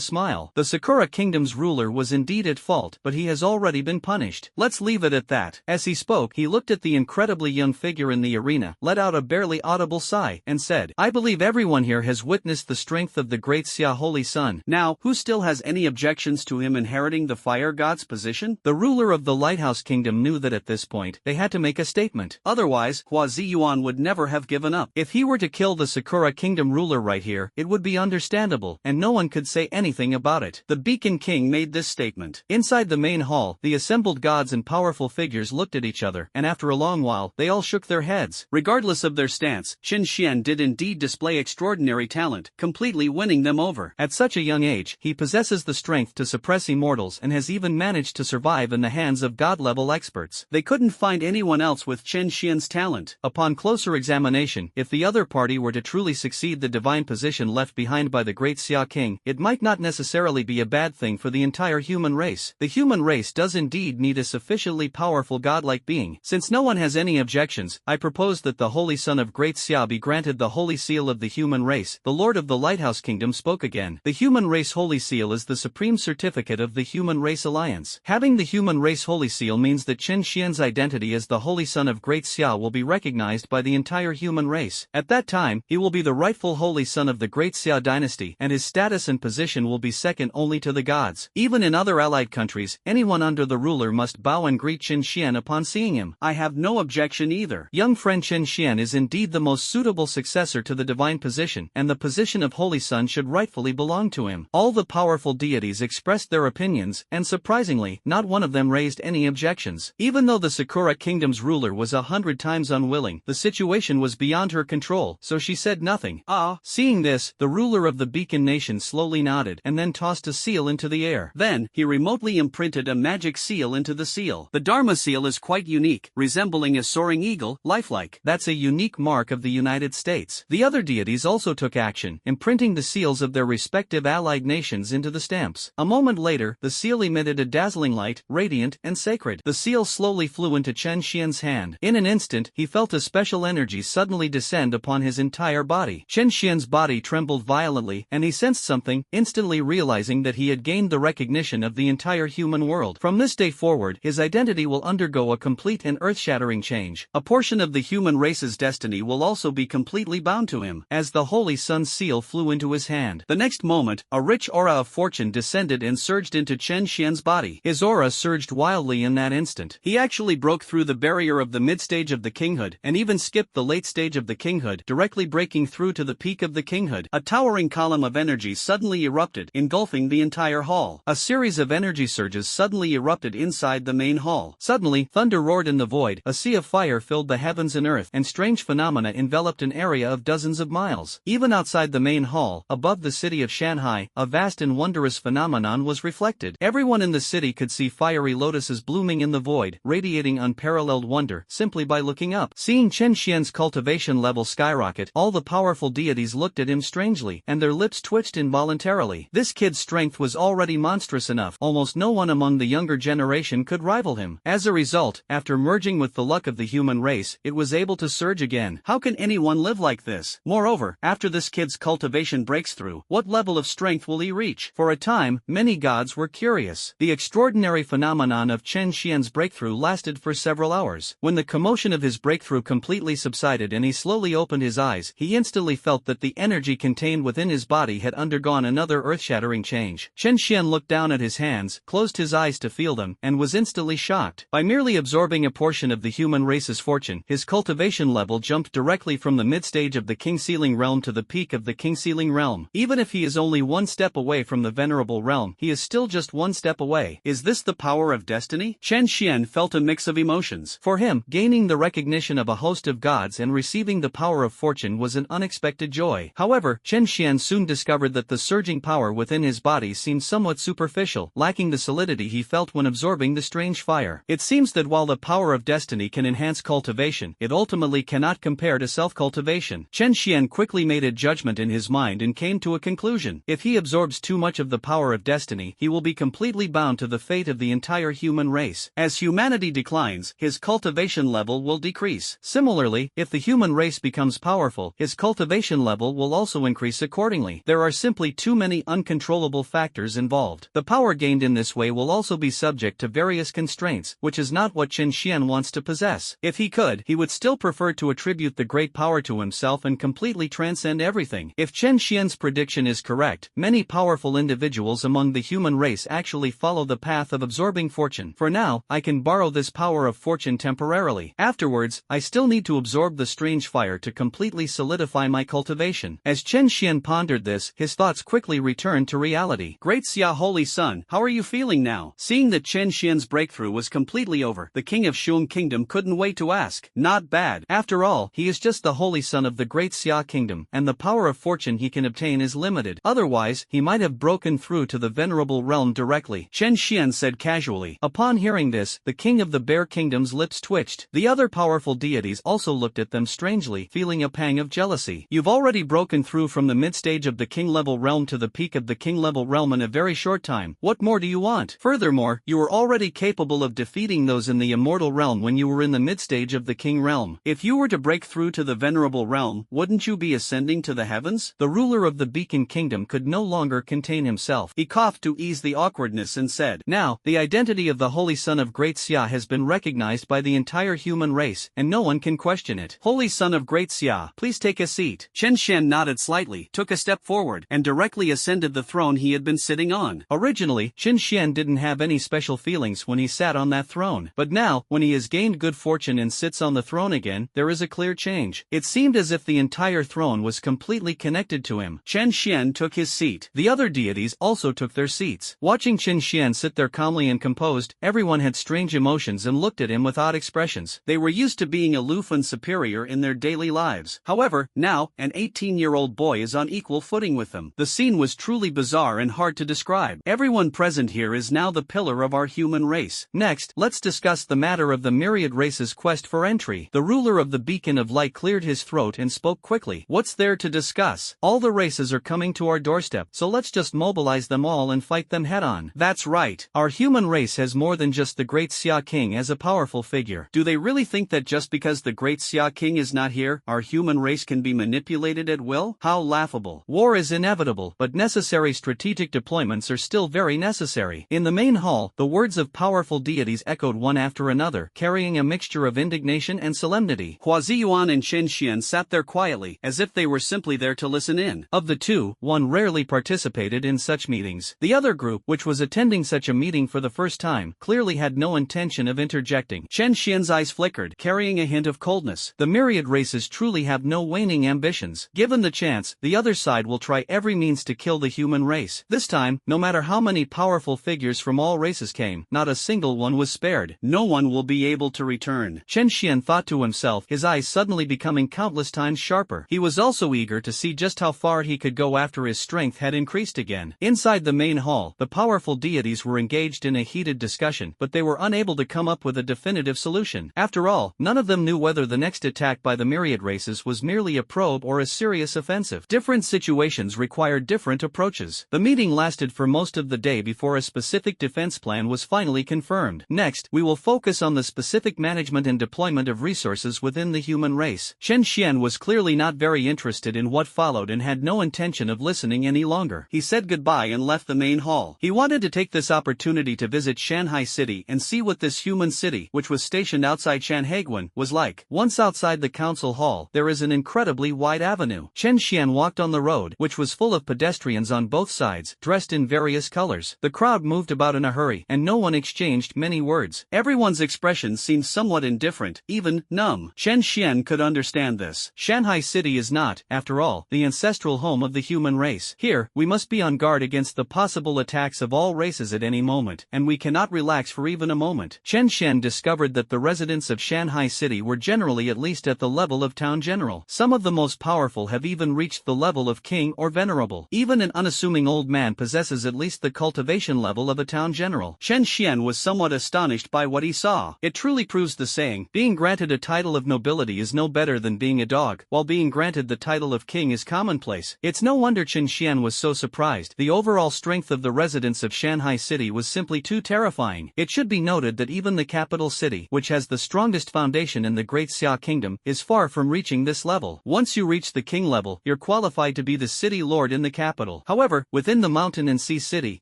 smile, "The Sakura Kingdom's ruler was indeed at fault, but he has already been punished. Let's leave it at that." As he spoke, he looked at the incredibly young figure in the arena, let out a barely audible sigh, and said, "I believe everyone here has witnessed the strength of the Great Xia Holy Son. Now, who still has any objections to him inheriting the fire god's position?" The ruler of the Lighthouse Kingdom knew that at this point, they had to make a statement. Otherwise, Hua Ziyuan would never have given up. If he were to kill the Sakura Kingdom ruler right here, it would be understandable, and no one could say anything about it. The Beacon King made this statement. Inside the main hall, the assembled gods and powerful figures looked at each other, and after a long while, they all shook their heads. Regardless of their stance, Chen Xian did indeed display extraordinary talent. talent, completely winning them over. At such a young age, he possesses the strength to suppress immortals and has even managed to survive in the hands of god-level experts. They couldn't find anyone else with Chen Xian's talent. Upon closer examination, if the other party were to truly succeed the divine position left behind by the great Xia King, it might not necessarily be a bad thing for the entire human race. The human race does indeed need a sufficiently powerful godlike being. Since no one has any objections, I propose that the Holy Son of Great Xia be granted the Holy Seal of the human race. The Lord of the Lighthouse Kingdom spoke again. The human race Holy Seal is the supreme certificate of the human race alliance. Having the human race Holy Seal means that Chen Xian's identity as the Holy Son of Great Xia will be recognized by the entire human race. At that time, he will be the rightful Holy Son of the Great Xia dynasty, and his status and position will be second only to the gods. Even in other allied countries, anyone under the ruler must bow and greet Chen Xian upon seeing him. I have no objection either. Young friend Chen Xian is indeed the most suitable successor to the divine position, and the position of Holy Son should rightfully belong to him. All the powerful deities expressed their opinions, and surprisingly, not one of them raised any objections. Even though the Sakura Kingdom's ruler was 100 times unwilling, the situation was beyond her control, so she said nothing. Seeing this, the ruler of the Beacon Nation slowly nodded and then tossed a seal into the air. Then, he remotely imprinted a magic seal into the seal. The Dharma seal is quite unique, resembling a soaring eagle, lifelike. That's a unique mark of the United States. The other deities also took action, imprinting the seals of their respective allied nations into the stamps. A moment later, the seal emitted a dazzling light, radiant and sacred. The seal slowly flew into Chen Xian's hand. In an instant, he felt a special energy suddenly descend upon his entire body. Chen Xian's body trembled violently, and he sensed something, instantly realizing that he had gained the recognition of the entire human world. From this day forward, his identity will undergo a complete and earth-shattering change. A portion of the human race's destiny will also be completely bound to him, as the Holy Sun's seal flew into his hand. The next moment, a rich aura of fortune descended and surged into Chen Xian's body. His aura surged wildly in that instant. He actually broke through the barrier of the mid-stage of the kinghood, and even skipped the late stage of the kinghood, directly breaking through to the peak of the kinghood. A towering column of energy suddenly erupted, engulfing the entire hall. A series of energy surges suddenly erupted inside the main hall. Suddenly, thunder roared in the void, a sea of fire filled the heavens and earth, and strange phenomena enveloped an area of dozens of miles. Even outside the main hall, above the city of Shanghai, a vast and wondrous phenomenon was reflected. Everyone in the city could see fiery lotuses blooming in the void, radiating unparalleled wonder, simply by looking up. Seeing Chen Xian's cultivation level skyrocket, all the powerful deities looked at him strangely, and their lips twitched involuntarily. This kid's strength was already monstrous enough, almost no one among the younger generation could rival him. As a result, after merging with the luck of the human race, it was able to surge again. How can anyone live like this? Moreover, after this kid's cultivation breaks through, what level of strength will he reach? For a time, many gods were curious. The extraordinary phenomenon of Chen Xian's breakthrough lasted for several hours. When the commotion of his breakthrough completely subsided and he slowly opened his eyes, he instantly felt that the energy contained within his body had undergone another earth-shattering change. Chen Xian looked down at his hands, closed his eyes to feel them, and was instantly shocked. By merely absorbing a portion of the human race's fortune, his cultivation level jumped directly from the mid-stage of the King Sealing realm to the peak of the King Sealing realm. Even if he is only one step away from the venerable realm, he is still just one step away. Is this the power of destiny? Chen Xian felt a mix of emotions. For him, gaining the recognition of a host of gods and receiving the power of fortune was an unexpected joy. However, Chen Xian soon discovered that the surging power within his body seemed somewhat superficial, lacking the solidity he felt when absorbing the strange fire. It seems that while the power of destiny can enhance cultivation, it ultimately cannot compare to self-cultivation. Chen Xian quickly made a judgment in his mind and came to a conclusion. If he absorbs too much of the power of destiny, he will be completely bound to the fate of the entire human race. As humanity declines, his cultivation level will decrease. Similarly, if the human race becomes powerful, his cultivation level will also increase accordingly. There are simply too many uncontrollable factors involved. The power gained in this way will also be subject to various constraints, which is not what Chen Xian wants to possess. If he could, he would still prefer to attribute the great power to himself and completely transcend everything. If Chen Xian's prediction is correct, many powerful individuals among the human race actually follow the path of absorbing fortune. For now, I can borrow this power of fortune temporarily. Afterwards, I still need to absorb the strange fire to completely solidify my cultivation. As Chen Xian pondered this, his thoughts quickly returned to reality. Great Xia Holy Son, how are you feeling now? Seeing that Chen Xian's breakthrough was completely over, the king of Shung Kingdom couldn't wait to ask. Not bad. After all, he is just the Holy Son of the Great Xia Kingdom, and the power power of fortune he can obtain is limited. Otherwise, he might have broken through to the venerable realm directly," Chen Xian said casually. Upon hearing this, the king of the Bear Kingdom's lips twitched. The other powerful deities also looked at them strangely, feeling a pang of jealousy. "You've already broken through from the mid-stage of the king-level realm to the peak of the king-level realm in a very short time. What more do you want? Furthermore, you were already capable of defeating those in the immortal realm when you were in the mid-stage of the king realm. If you were to break through to the venerable realm, wouldn't you be ascending to the heavens?" The ruler of the Beacon Kingdom could no longer contain himself. He coughed to ease the awkwardness and said, "Now, the identity of the Holy Son of Great Xia has been recognized by the entire human race, and no one can question it. Holy Son of Great Xia, please take a seat." Chen Xian nodded slightly, took a step forward, and directly ascended the throne he had been sitting on. Originally, Chen Xian didn't have any special feelings when he sat on that throne, but now, when he has gained good fortune and sits on the throne again, there is a clear change. It seemed as if the entire throne was completely connected to him. Chen Xian took his seat. The other deities also took their seats. Watching Chen Xian sit there calmly and composed, everyone had strange emotions and looked at him with odd expressions. They were used to being aloof and superior in their daily lives. However, now, an 18-year-old boy is on equal footing with them. The scene was truly bizarre and hard to describe. Everyone present here is now the pillar of our human race. Next, let's discuss the matter of the Myriad race's quest for entry. The ruler of the Beacon of Light cleared his throat and spoke quickly. "What's there to discuss? All the races are coming to our doorstep, so let's just mobilize them all and fight them head-on." "That's right. Our human race has more than just the Great Xia King as a powerful figure." Do they really think that just because the Great Xia King is not here, our human race can be manipulated at will? How laughable. War is inevitable, but necessary strategic deployments are still very necessary. In the main hall, the words of powerful deities echoed one after another, carrying a mixture of indignation and solemnity. Hua Ziyuan and Chen Xian sat there quietly, as if they were simply there to listen in. Of the two, one rarely participated in such meetings. The other group, which was attending such a meeting for the first time, clearly had no intention of interjecting. Chen Xian's eyes flickered, carrying a hint of coldness. The Myriad races truly have no waning ambitions. Given the chance, the other side will try every means to kill the human race. This time, no matter how many powerful figures from all races came, not a single one was spared. No one will be able to return. Chen Xian thought to himself, his eyes suddenly becoming countless times sharper. He was also eager to see just how far he could go after his strength had increased again. Inside the main hall, the powerful deities were engaged in a heated discussion, but they were unable to come up with a definitive solution. After all, none of them knew whether the next attack by the Myriad races was merely a probe or a serious offensive. Different situations required different approaches. The meeting lasted for most of the day before a specific defense plan was finally confirmed. Next, we will focus on the specific management and deployment of resources within the human race. Chen Xian was clearly not very interested in what followed and had no intention of listening any longer. He said goodbye and left the main hall. He wanted to take this opportunity to visit Shanghai City and see what this human city, which was stationed outside Shanhaiguan, was like. Once outside the council hall, there is an incredibly wide avenue. Chen Xian walked on the road, which was full of pedestrians on both sides, dressed in various colors. The crowd moved about in a hurry, and no one exchanged many words. Everyone's expression seemed somewhat indifferent, even numb. Chen Xian could understand this. Shanghai City is not, after all, the ancestral home of the human race. Here, we must be on guard against the possible attacks of all races at any moment, and we cannot relax for even a moment. Chen Xian discovered that the residents of Shanghai City were generally at least at the level of town general. Some of the most powerful have even reached the level of king or venerable. Even an unassuming old man possesses at least the cultivation level of a town general. Chen Xian was somewhat astonished by what he saw. It truly proves the saying, being granted a title of nobility is no better than being a dog, while being granted the title of king is commonplace. It's no wonder Chen Xian was so surprised. The overall strength of the residents of Shanghai City was simply too terrifying. It should be noted that even the capital city, which has the strongest foundation in the Great Xia Kingdom, is far from reaching this level. Once you reach the king level, you're qualified to be the city lord in the capital. However, within the mountain and sea city,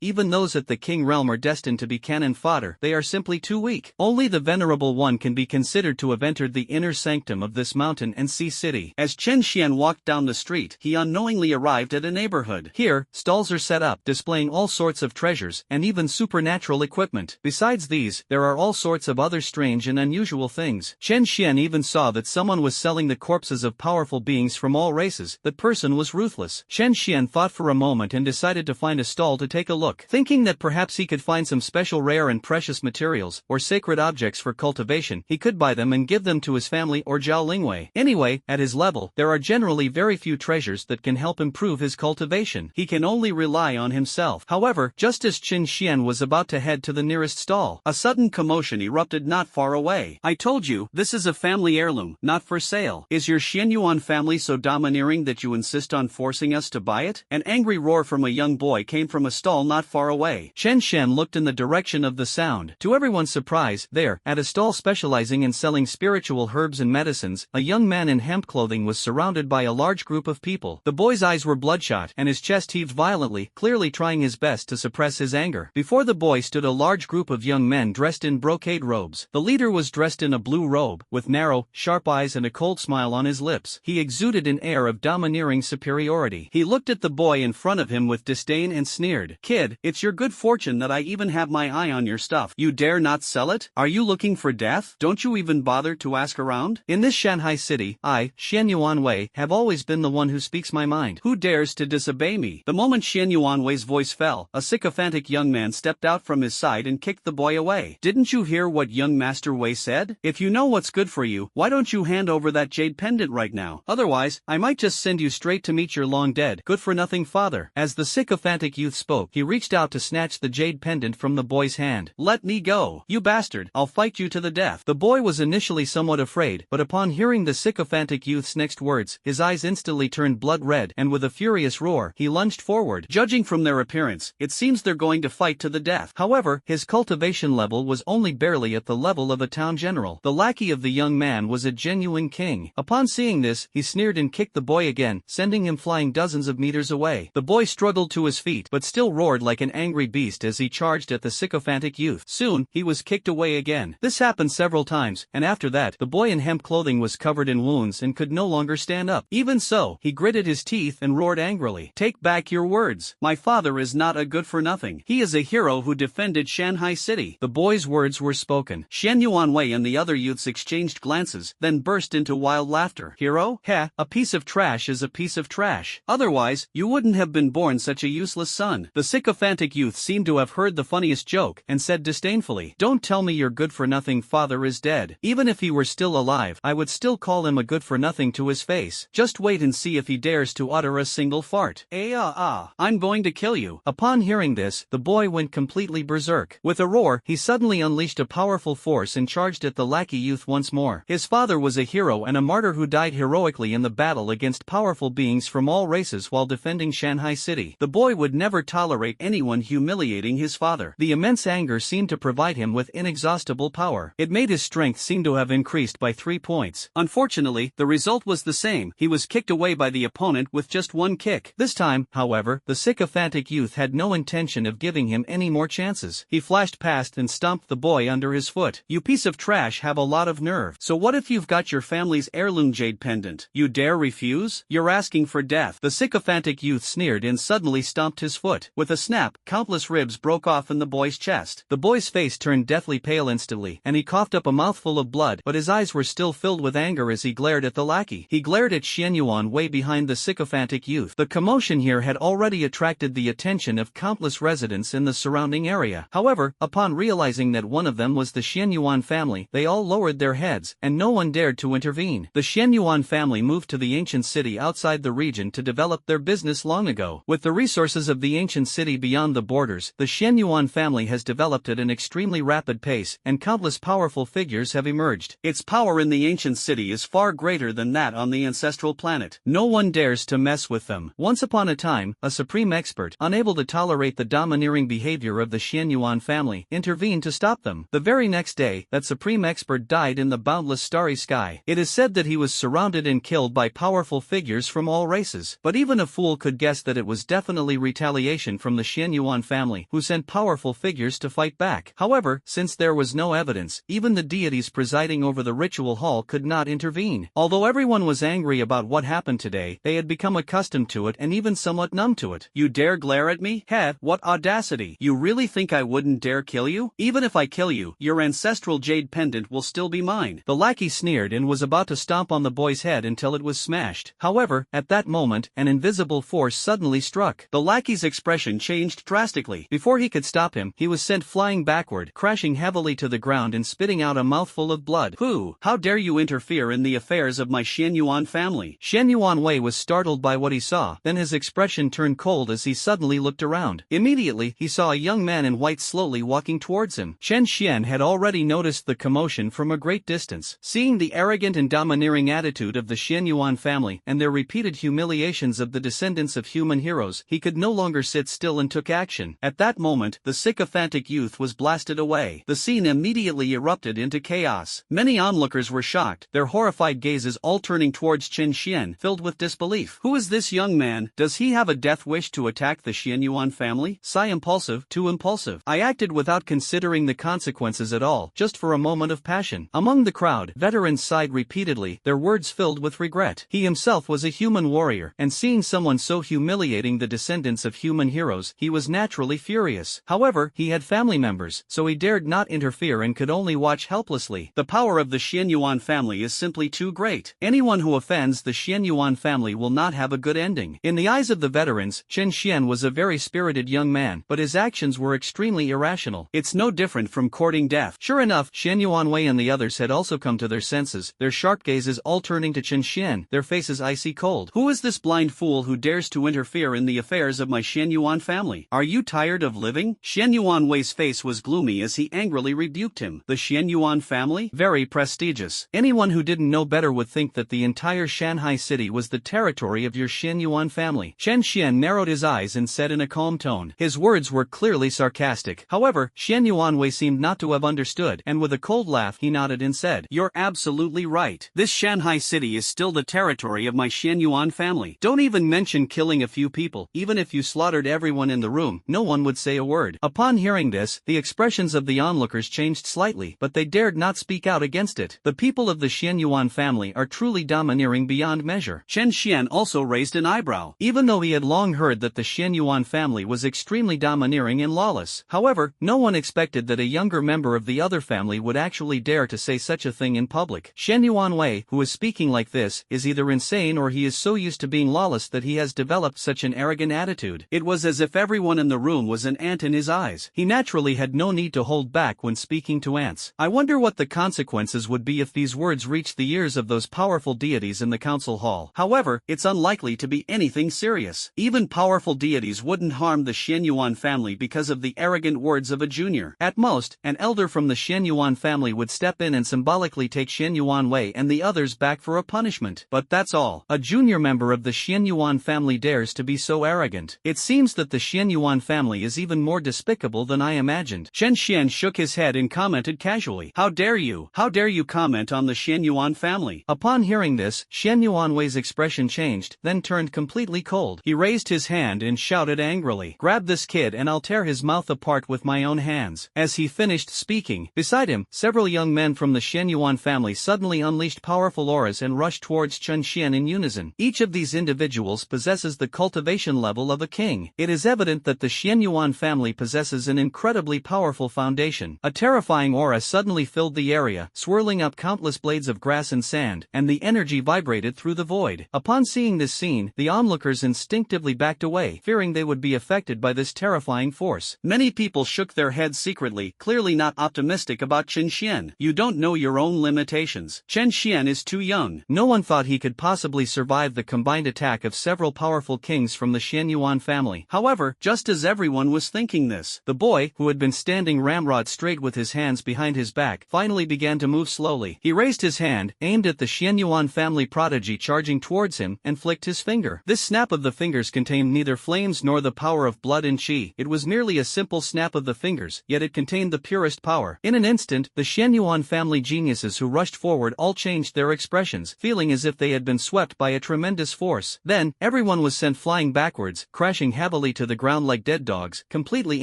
even those at the king realm are destined to be cannon fodder. They are simply too weak. Only the venerable one can be considered to have entered the inner sanctum of this mountain and sea city. As Chen Xian walked down the street, he unknowingly arrived at a neighborhood. Here, stalls are set up, displaying all sorts of treasures, and even supernatural equipment. Besides these, there are all sorts of other strange and unusual things. Chen Xian even saw that someone was selling the corpses of powerful beings from all races. That person was ruthless. Chen Xian thought for a moment and decided to find a stall to take a look. Thinking that perhaps he could find some special rare and precious materials, or sacred objects for cultivation, he could buy them and give them to his family or Zhao Lingwei. Anyway, at his level, there are generally very few few treasures that can help improve his cultivation. He can only rely on himself. However, just as Qin Xian was about to head to the nearest stall, a sudden commotion erupted not far away. I told you, this is a family heirloom, not for sale. Is your Xianyuan family so domineering that you insist on forcing us to buy it? An angry roar from a young boy came from a stall not far away. Chen Shen looked in the direction of the sound. To everyone's surprise, there, at a stall specializing in selling spiritual herbs and medicines, a young man in hemp clothing was surrounded by a large group of people. The boy's eyes were bloodshot, and his chest heaved violently, clearly trying his best to suppress his anger. Before the boy stood a large group of young men dressed in brocade robes. The leader was dressed in a blue robe, with narrow, sharp eyes and a cold smile on his lips. He exuded an air of domineering superiority. He looked at the boy in front of him with disdain and sneered. Kid, it's your good fortune that I even have my eye on your stuff. You dare not sell it? Are you looking for death? Don't you even bother to ask around? In this Shanghai city, I, Xian Yuanwei, have always been the one who speaks my mind. Who dares to disobey me? The moment Xian Yuanwei's voice fell, a sycophantic young man stepped out from his side and kicked the boy away. Didn't you hear what young Master Wei said? If you know what's good for you, why don't you hand over that jade pendant right now? Otherwise, I might just send you straight to meet your long-dead, good-for-nothing father. As the sycophantic youth spoke, he reached out to snatch the jade pendant from the boy's hand. Let me go. You bastard, I'll fight you to the death. The boy was initially somewhat afraid, but upon hearing the sycophantic youth's next words, his eyes instantly turned blood red, and with a furious roar, he lunged forward. Judging from their appearance, it seems they're going to fight to the death. However, his cultivation level was only barely at the level of a town general. The lackey of the young man was a genuine king. Upon seeing this, he sneered and kicked the boy again, sending him flying dozens of meters away. The boy struggled to his feet, but still roared like an angry beast as he charged at the sycophantic youth. Soon, he was kicked away again. This happened several times, and after that, the boy in hemp clothing was covered in wounds and could no longer stand up. Even so, he gritted his teeth and roared angrily. Take back your words. My father is not a good-for-nothing. He is a hero who defended Shanghai City. The boy's words were spoken. Xian Yuanwei and the other youths exchanged glances, then burst into wild laughter. Hero? Heh, a piece of trash is a piece of trash. Otherwise, you wouldn't have been born such a useless son. The sycophantic youth seemed to have heard the funniest joke, and said disdainfully, Don't tell me your good-for-nothing father is dead. Even if he were still alive, I would still call him a good-for-nothing to his face. Just wait and see if he dares to utter a single fart. I'm going to kill you. Upon hearing this, the boy went completely berserk. With a roar, he suddenly unleashed a powerful force and charged at the lackey youth once more. His father was a hero and a martyr who died heroically in the battle against powerful beings from all races while defending Shanghai City. The boy would never tolerate anyone humiliating his father. The immense anger seemed to provide him with inexhaustible power. It made his strength seem to have increased by 3 points. Unfortunately, the result was the same. He was kicked away by the opponent with just one kick. This time, however, the sycophantic youth had no intention of giving him any more chances. He flashed past and stomped the boy under his foot. You piece of trash have a lot of nerve. So what if you've got your family's heirloom jade pendant? You dare refuse? You're asking for death. The sycophantic youth sneered and suddenly stomped his foot. With a snap, countless ribs broke off in the boy's chest. The boy's face turned deathly pale instantly, and he coughed up a mouthful of blood, but his eyes were still filled with anger as he glared at the lackey. He glared at Xian Yuan way behind the sycophantic youth. The commotion here had already attracted the attention of countless residents in the surrounding area. However, upon realizing that one of them was the Xian Yuan family, they all lowered their heads, and no one dared to intervene. The Xian Yuan family moved to the ancient city outside the region to develop their business long ago. With the resources of the ancient city beyond the borders, the Xian Yuan family has developed at an extremely rapid pace, and countless powerful figures have emerged. Its power in the ancient city is far greater than that on the ancestral planet. No one dares to mess with them. Once upon a time, a supreme expert, unable to tolerate the domineering behavior of the Xian Yuan family, intervened to stop them. The very next day, that supreme expert died in the boundless starry sky. It is said that he was surrounded and killed by powerful figures from all races. But even a fool could guess that it was definitely retaliation from the Xian Yuan family, who sent powerful figures to fight back. However, since there was no evidence, even the deities presiding over the ritual hall could not intervene. Although everyone was angry about what happened today, they had become accustomed to it and even somewhat numb to it. You dare glare at me? Heh, what audacity! You really think I wouldn't dare kill you? Even if I kill you, your ancestral jade pendant will still be mine. The lackey sneered and was about to stomp on the boy's head until it was smashed. However, at that moment, an invisible force suddenly struck. The lackey's expression changed drastically. Before he could stop him, he was sent flying backward, crashing heavily to the ground and spitting out a mouthful of blood. Who? How dare you interfere in the affairs of my Xian Yuan family? Xian Yuan Wei was startled by what he saw, then his expression turned cold as he suddenly looked around. Immediately, he saw a young man in white slowly walking towards him. Chen Xian had already noticed the commotion from a great distance. Seeing the arrogant and domineering attitude of the Xianyuan family and their repeated humiliations of the descendants of human heroes, he could no longer sit still and took action. At that moment, the sycophantic youth was blasted away. The scene immediately erupted into chaos. Many onlookers were shocked, their horrified gazes all turning towards Chen Xian, filled with disbelief. Who is this young man? Does he have a death wish to attack the Xianyuan family? Sigh impulsive, too impulsive. I acted without considering the consequences at all, just for a moment of passion. Among the crowd, veterans sighed repeatedly, their words filled with regret. He himself was a human warrior, and seeing someone so humiliating the descendants of human heroes, he was naturally furious. However, he had family members, so he dared not interfere and could only watch helplessly. The power of the Xianyuan family is simply too great. Anyone who offends the Xianyuan family will not have a good ending. In the eyes of the veterans, Chen Xian was a very spirited young man, but his actions were extremely irrational. It's no different from courting death. Sure enough, Xianyuan Wei and the others had also come to their senses, their sharp gazes all turning to Chen Xian, their faces icy cold. Who is this blind fool who dares to interfere in the affairs of my Xianyuan family? Are you tired of living? Xianyuan Wei's face was gloomy as he angrily rebuked him. The Xianyuan family? Very prestigious. Anyone who didn't know better would think that the entire Shanghai city was the territory of your Xianyuan family. Chen Xian narrowed his eyes and said in a calm tone. His words were clearly sarcastic. However, Xianyuan Wei seemed not to have understood, and with a cold laugh he nodded and said, "You're absolutely right. This Shanghai city is still the territory of my Xianyuan family. Don't even mention killing a few people. Even if you slaughtered everyone in the room, no one would say a word." Upon hearing this, the expressions of the onlookers changed slightly, but they dared not speak out against it. The people of the Xianyuan family are truly domineering beyond measure. Chen Xian also raised an eyebrow. Even though he had long heard that the Xianyuan family was extremely domineering and lawless, however, no one expected that a younger member of the other family would actually dare to say such a thing in public. Xianyuan Wei, who is speaking like this, is either insane or he is so used to being lawless that he has developed such an arrogant attitude. It was as if everyone in the room was an ant in his eyes. He naturally had no need to hold back when speaking to ants. I wonder what the consequences would be if these words reached the ears of those powerful deities in the council hall. However, it's unlikely to be anything serious. Even powerful deities wouldn't harm the Xianyuan family because of the arrogant words of a junior. At most, an elder from the Xianyuan family would step in and symbolically take Xianyuan Wei and the others back for a punishment. But that's all. A junior member of the Xianyuan family dares to be so arrogant. It seems that the Xianyuan family is even more despicable than I imagined. Chen Xian shook his head and commented casually, "How dare you? How dare you comment on the Xianyuan family?" Upon hearing this, Xianyuan Wei's expression changed, then turned completely cold. He raised his hand and shouted angrily, "Grab this kid and I'll tear his mouth apart with my own hands." As he finished speaking, beside him, several young men from the Xianyuan family suddenly unleashed powerful auras and rushed towards Chen Xian in unison. Each of these individuals possesses the cultivation level of a king. It is evident that the Xianyuan family possesses an incredibly powerful foundation. A terrifying aura suddenly filled the area, swirling up countless blades of grass and sand, and the energy vibrated through the void. Upon seeing this scene, the onlookers instinctively backed away, fearing they would be affected by this terrifying force. Many people shook their heads secretly, clearly not optimistic about Chen Xian. You don't know your own limitations. Chen Xian is too young. No one thought he could possibly survive the combined attack of several powerful kings from the Xianyuan family. However, just as everyone was thinking this, the boy, who had been standing ramrod straight with his hands behind his back, finally began to move slowly. He raised his hand, aimed at the Xianyuan family prodigy charging towards him, and flicked his finger. This snap of the fingers contained neither flames nor the power of blood and qi. It was merely a simple snap of the fingers, yet it contained the purest power. In an instant, the Xianyuan family geniuses who rushed forward all changed their expressions, feeling as if they had been swept by a tremendous force. Then, everyone was sent flying backwards, crashing heavily to the ground like dead dogs, completely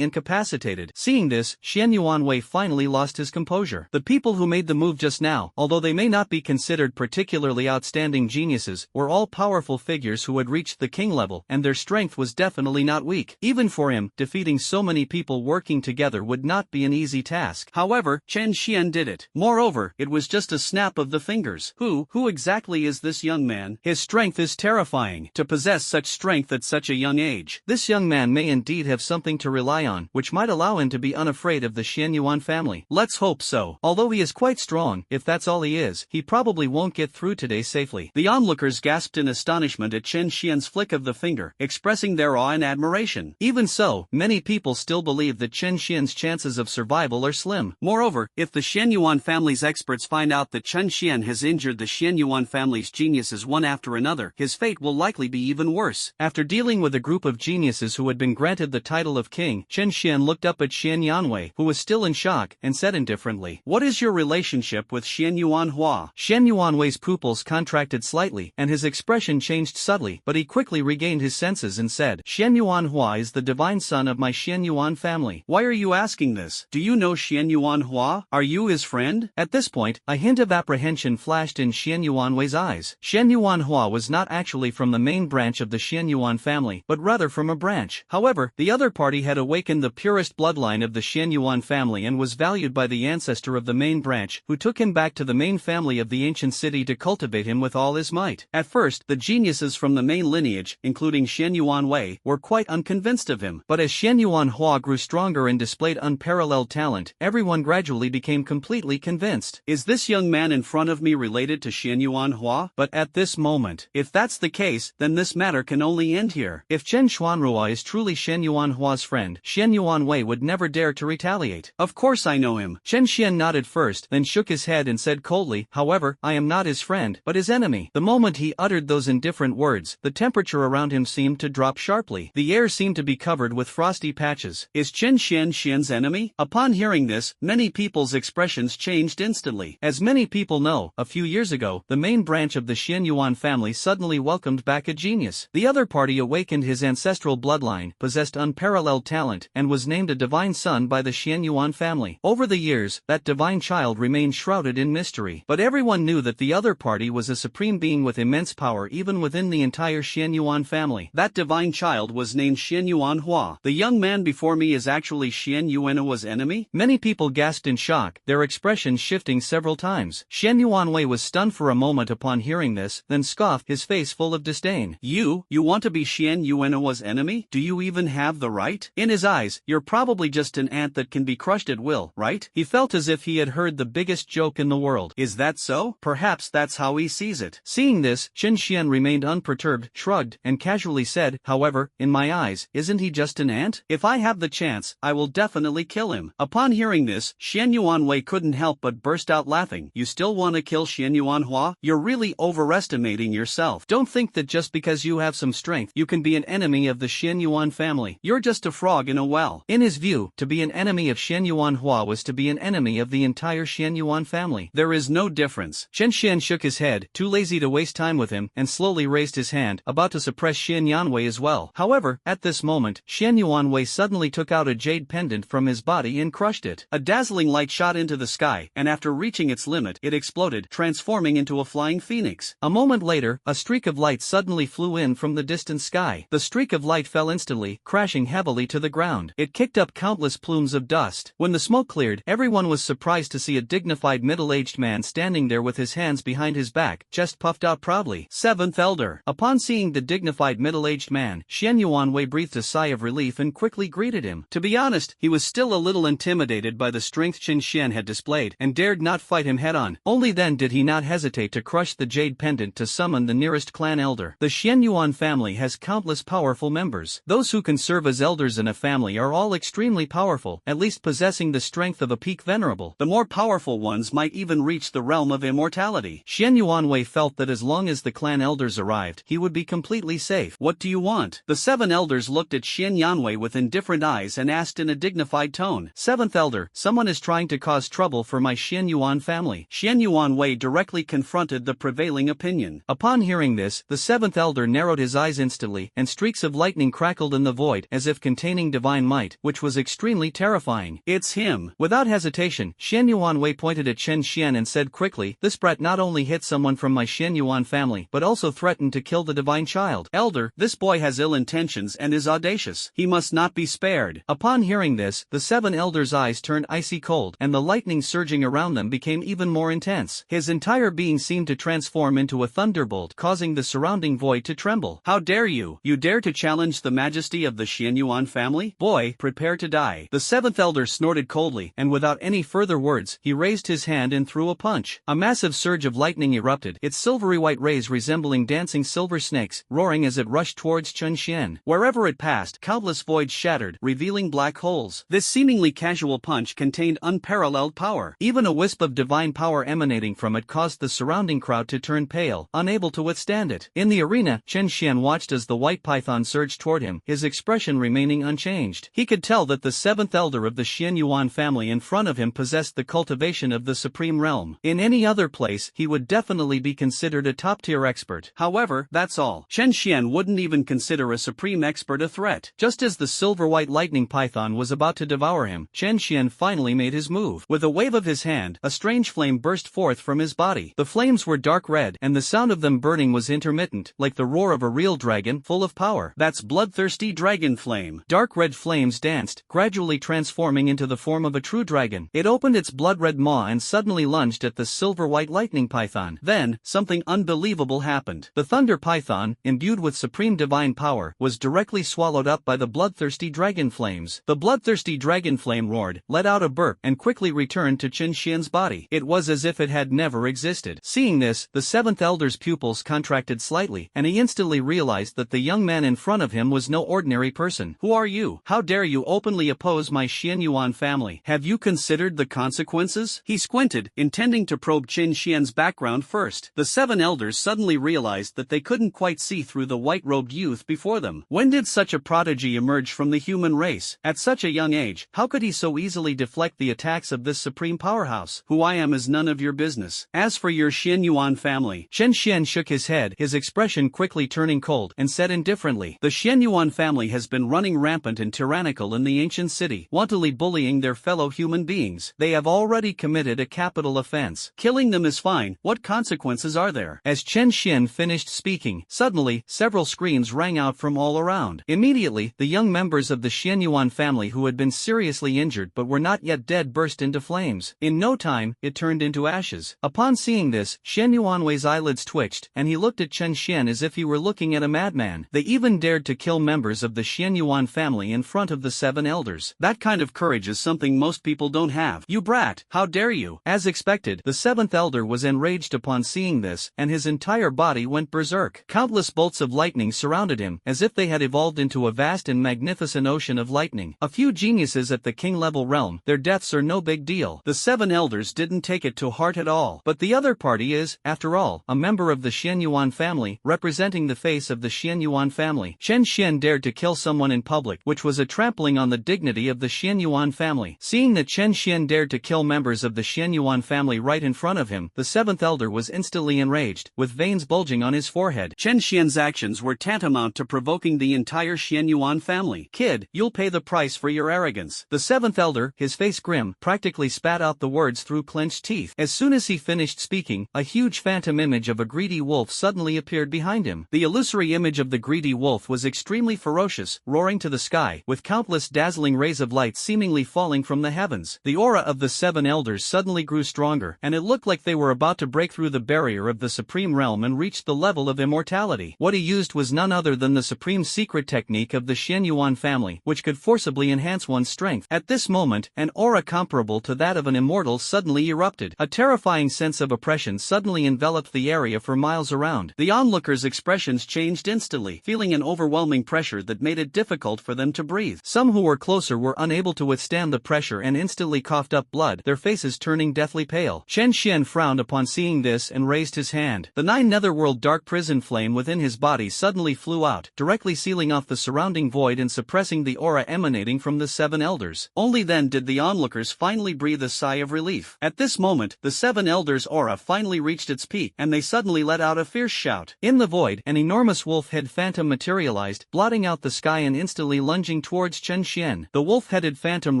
incapacitated. Seeing this, Xianyuan Wei finally lost his composure. The people who made the move just now, although they may not be considered particularly outstanding geniuses, were all powerful figures who had reached the king level, and their strength was definitely not weak. Even for him, defeating so many people working together would not be an easy task. However, Chen Xian did it. Moreover, it was just a snap of the fingers. Who exactly is this young man? His strength is terrifying. To possess such strength at such a young age. This young man may indeed have something to rely on, which might allow him to be unafraid of the Xianyuan family. Let's hope so. Although he is quite strong, if that's all he is, he probably won't get through today safely. The onlookers onlookers gasped in astonishment at Chen Xian's flick of the finger, expressing their awe and admiration. Even so, many people still believe that Chen Xian's chances of survival are slim. Moreover, if the Xianyuan family's experts find out that Chen Xian has injured the Xianyuan family's geniuses one after another, his fate will likely be even worse. After dealing with a group of geniuses who had been granted the title of king, Chen Xian looked up at Xian Yanwei, who was still in shock, and said indifferently, "What is your relationship with Xian Yuanhua?" Xian Yuanwei's pupils contracted slightly, and his expression changed subtly, but he quickly regained his senses and said, "Xian Yuanhua is the divine son of my Xian Yuan family. Why are you asking this? Do you know Xian Yuanhua? Are you his friend?" At this point, a hint of apprehension flashed in Xian Yuanwei's eyes. Xian Yuanhua was not actually from the main branch of the Xian Yuan family, but rather from a branch. However, the other party had awakened the purest bloodline of the Xian Yuan family and was valued by the ancestor of the main branch, who took him back to the main family of the ancient city to cultivate him with all his might. At first, the geniuses from the main lineage, including Xian Yuanwei, were quite unconvinced of him. But as Xian Yuanhua grew stronger and displayed unparalleled talent, everyone gradually became completely convinced. Is this young man in front of me related to Xian Yuanhua? But at this moment, if that's the case, then this matter can only end here. If Chen Xuanrua is truly Xian Yuanhua's friend, Xian Yuanwei would never dare to retaliate. Of course I know him. Chen Xian nodded first, then shook his head and said coldly, "However, I am not his friend, but his enemy." The moment he uttered those indifferent words, the temperature around him seemed to drop sharply. The air seemed to be covered with frosty patches. Is Chen Xian's enemy? Upon hearing this, many people's expressions changed instantly. As many people know, a few years ago, the main branch of the Xian Yuan family suddenly welcomed back a genius. The other party awakened his ancestral bloodline, possessed unparalleled talent, and was named a divine son by the Xian Yuan family. Over the years, that divine child remained shrouded in mystery. But everyone knew that the other party was a supreme being with immense power even within the entire Xian Yuan family. That divine child was named Xian Yuanhua. The young man before me is actually Xian Yuanhua's enemy? Many people gasped in shock, their expressions shifting several times. Xian Yuanwei was stunned for a moment upon hearing this, then scoffed, his face full of disdain. You want to be Xian Yuanhua's enemy? Do you even have the right? In his eyes, you're probably just an ant that can be crushed at will, right? He felt as if he had heard the biggest joke in the world. Is that so? Perhaps that's how he sees it. Seeing this, Chen Xian remained unperturbed, shrugged, and casually said, "However, in my eyes, isn't he just an ant? If I have the chance, I will definitely kill him." Upon hearing this, Xian Yuanwei couldn't help but burst out laughing. You still want to kill Xian Yuanhua? You're really overestimating yourself. Don't think that just because you have some strength, you can be an enemy of the Xian Yuan family. You're just a frog in a well. In his view, to be an enemy of Xian Yuanhua was to be an enemy of the entire Xian Yuan family. There is no difference. Chen Xian shook his head, too lazy to waste time with him, and slowly raised his hand, about to suppress Xian Yanwei as well. However, at this moment, Xian Yuanwei suddenly took out a jade pendant from his body and crushed it. A dazzling light shot into the sky, and after reaching its limit, it exploded, transforming into a flying phoenix. A moment later, a streak of light suddenly flew in from the distant sky. The streak of light fell instantly, crashing heavily to the ground. It kicked up countless plumes of dust. When the smoke cleared, everyone was surprised to see a dignified middle-aged man standing there with his hands behind his back, chest puffed out proudly. Seventh Elder. Upon seeing the dignified middle-aged man, Xian Yuanwei breathed a sigh of relief and quickly greeted him. To be honest, he was still a little intimidated by the strength Chen Xian had displayed, and dared not fight him head-on. Only then did he not hesitate to crush the jade pendant to summon the nearest clan elder. The Xian Yuan family has countless powerful members. Those who can serve as elders in a family are all extremely powerful, at least possessing the strength of a peak venerable. The more powerful ones might even reach the realm of immortality. Xian Yuanwei felt that as long as the clan elders arrived, he would be completely safe. What do you want? The seven elders looked at Xian Yuanwei with indifferent eyes and asked in a dignified tone. Seventh Elder, someone is trying to cause trouble for my Xian Yuan family. Xian Yuanwei directly confronted the prevailing opinion. Upon hearing this, the seventh elder narrowed his eyes instantly, and streaks of lightning crackled in the void as if containing divine might, which was extremely terrifying. It's him. Without hesitation, Xian Yuanwei pointed at Chen Xian and said quickly, "This brat not only hit someone from my Xian Yuan family, but also threatened to kill the divine child. Elder, this boy has ill intentions and is audacious. He must not be spared." Upon hearing this, the seven elders' eyes turned icy cold, and the lightning surging around them became even more intense. His entire being seemed to transform into a thunderbolt, causing the surrounding void to tremble. How dare you? You dare to challenge the majesty of the Xian Yuan family? Boy, prepare to die. The seventh elder snorted coldly, and without any further words, he raised his hand and threw a punch. A massive surge of lightning erupted, its silvery white point rays resembling dancing silver snakes, roaring as it rushed towards Chen Xian. Wherever it passed, countless voids shattered, revealing black holes. This seemingly casual punch contained unparalleled power. Even a wisp of divine power emanating from it caused the surrounding crowd to turn pale, unable to withstand it. In the arena, Chen Xian watched as the white python surged toward him, his expression remaining unchanged. He could tell that the seventh elder of the Xian Yuan family in front of him possessed the cultivation of the supreme realm. In any other place, he would definitely be considered a top-tier expert. However, that's all. Chen Xian wouldn't even consider a supreme expert a threat. Just as the silver-white lightning python was about to devour him, Chen Xian finally made his move. With a wave of his hand, a strange flame burst forth from his body. The flames were dark red, and the sound of them burning was intermittent, like the roar of a real dragon, full of power. That's bloodthirsty dragon flame. Dark red flames danced, gradually transforming into the form of a true dragon. It opened its blood-red maw and suddenly lunged at the silver-white lightning python. Then, something unbelievable happened. The thunder python, imbued with supreme divine power, was directly swallowed up by the bloodthirsty dragon flames. The bloodthirsty dragon flame roared, let out a burp, and quickly returned to Chen Xian's body. It was as if it had never existed. Seeing this, the seventh elder's pupils contracted slightly, and he instantly realized that the young man in front of him was no ordinary person. Who are you? How dare you openly oppose my Xian Yuan family? Have you considered the consequences? He squinted, intending to probe Chen Xian's background first. The seven elders suddenly realized that they couldn't quite see through the white-robed youth before them. When did such a prodigy emerge from the human race? At such a young age, how could he so easily deflect the attacks of this supreme powerhouse? Who I am is none of your business. As for your Xian Yuan family, Chen Xian shook his head, his expression quickly turning cold, and said indifferently, the Xian Yuan family has been running rampant and tyrannical in the ancient city, wantonly bullying their fellow human beings. They have already committed a capital offense. Killing them is fine. What consequences are there? As Chen Xian finished speaking, suddenly, several screams rang out from all around. Immediately, the young members of the Xian Yuan family who had been seriously injured but were not yet dead burst into flames. In no time, it turned into ashes. Upon seeing this, Xian Yuanwei's eyelids twitched, and he looked at Chen Xian as if he were looking at a madman. They even dared to kill members of the Xian Yuan family in front of the seven elders. That kind of courage is something most people don't have. You brat, how dare you? As expected, the seventh elder was enraged upon seeing this, and his entire body went berserk. Countless bolts of lightning surrounded him, as if they had evolved into a vast and magnificent ocean of lightning. A few geniuses at the king-level realm, their deaths are no big deal. The seven elders didn't take it to heart at all. But the other party is, after all, a member of the Xian Yuan family, representing the face of the Xian Yuan family. Chen Xian dared to kill someone in public, which was a trampling on the dignity of the Xian Yuan family. Seeing that Chen Xian dared to kill members of the Xian Yuan family right in front of him, the seventh elder was instantly enraged, with veins bulging on his forehead. Chen Xian's actions were tantamount to provoking the entire Xian Yuan family. Kid, you'll pay the price for your arrogance. The seventh elder, his face grim, practically spat out the words through clenched teeth. As soon as he finished speaking, a huge phantom image of a greedy wolf suddenly appeared behind him. The illusory image of the greedy wolf was extremely ferocious, roaring to the sky, with countless dazzling rays of light seemingly falling from the heavens. The aura of the seven elders suddenly grew stronger, and it looked like they were about to break through the barrier of the supreme realm and reach the level of immortality. What he used was none other than the supreme secret technique of the Xian Yuan family, which could forcibly enhance one's strength. At this moment, an aura comparable to that of an immortal suddenly erupted. A terrifying sense of oppression suddenly enveloped the area for miles around. The onlookers' expressions changed instantly, feeling an overwhelming pressure that made it difficult for them to breathe. Some who were closer were unable to withstand the pressure and instantly coughed up blood, their faces turning deathly pale. Chen Xian frowned upon seeing this and raised his hand. The 9 netherworld dark prison flame within his body suddenly flew out, directly sealing off the surrounding void and suppressing the aura emanating from the 7 elders. Only then did the onlookers finally breathe a sigh of relief. At this moment, the 7 elders' aura finally reached its peak, and they suddenly let out a fierce shout. In the void, an enormous wolf-head phantom materialized, blotting out the sky and instantly lunging towards Chen Xian. The wolf-headed phantom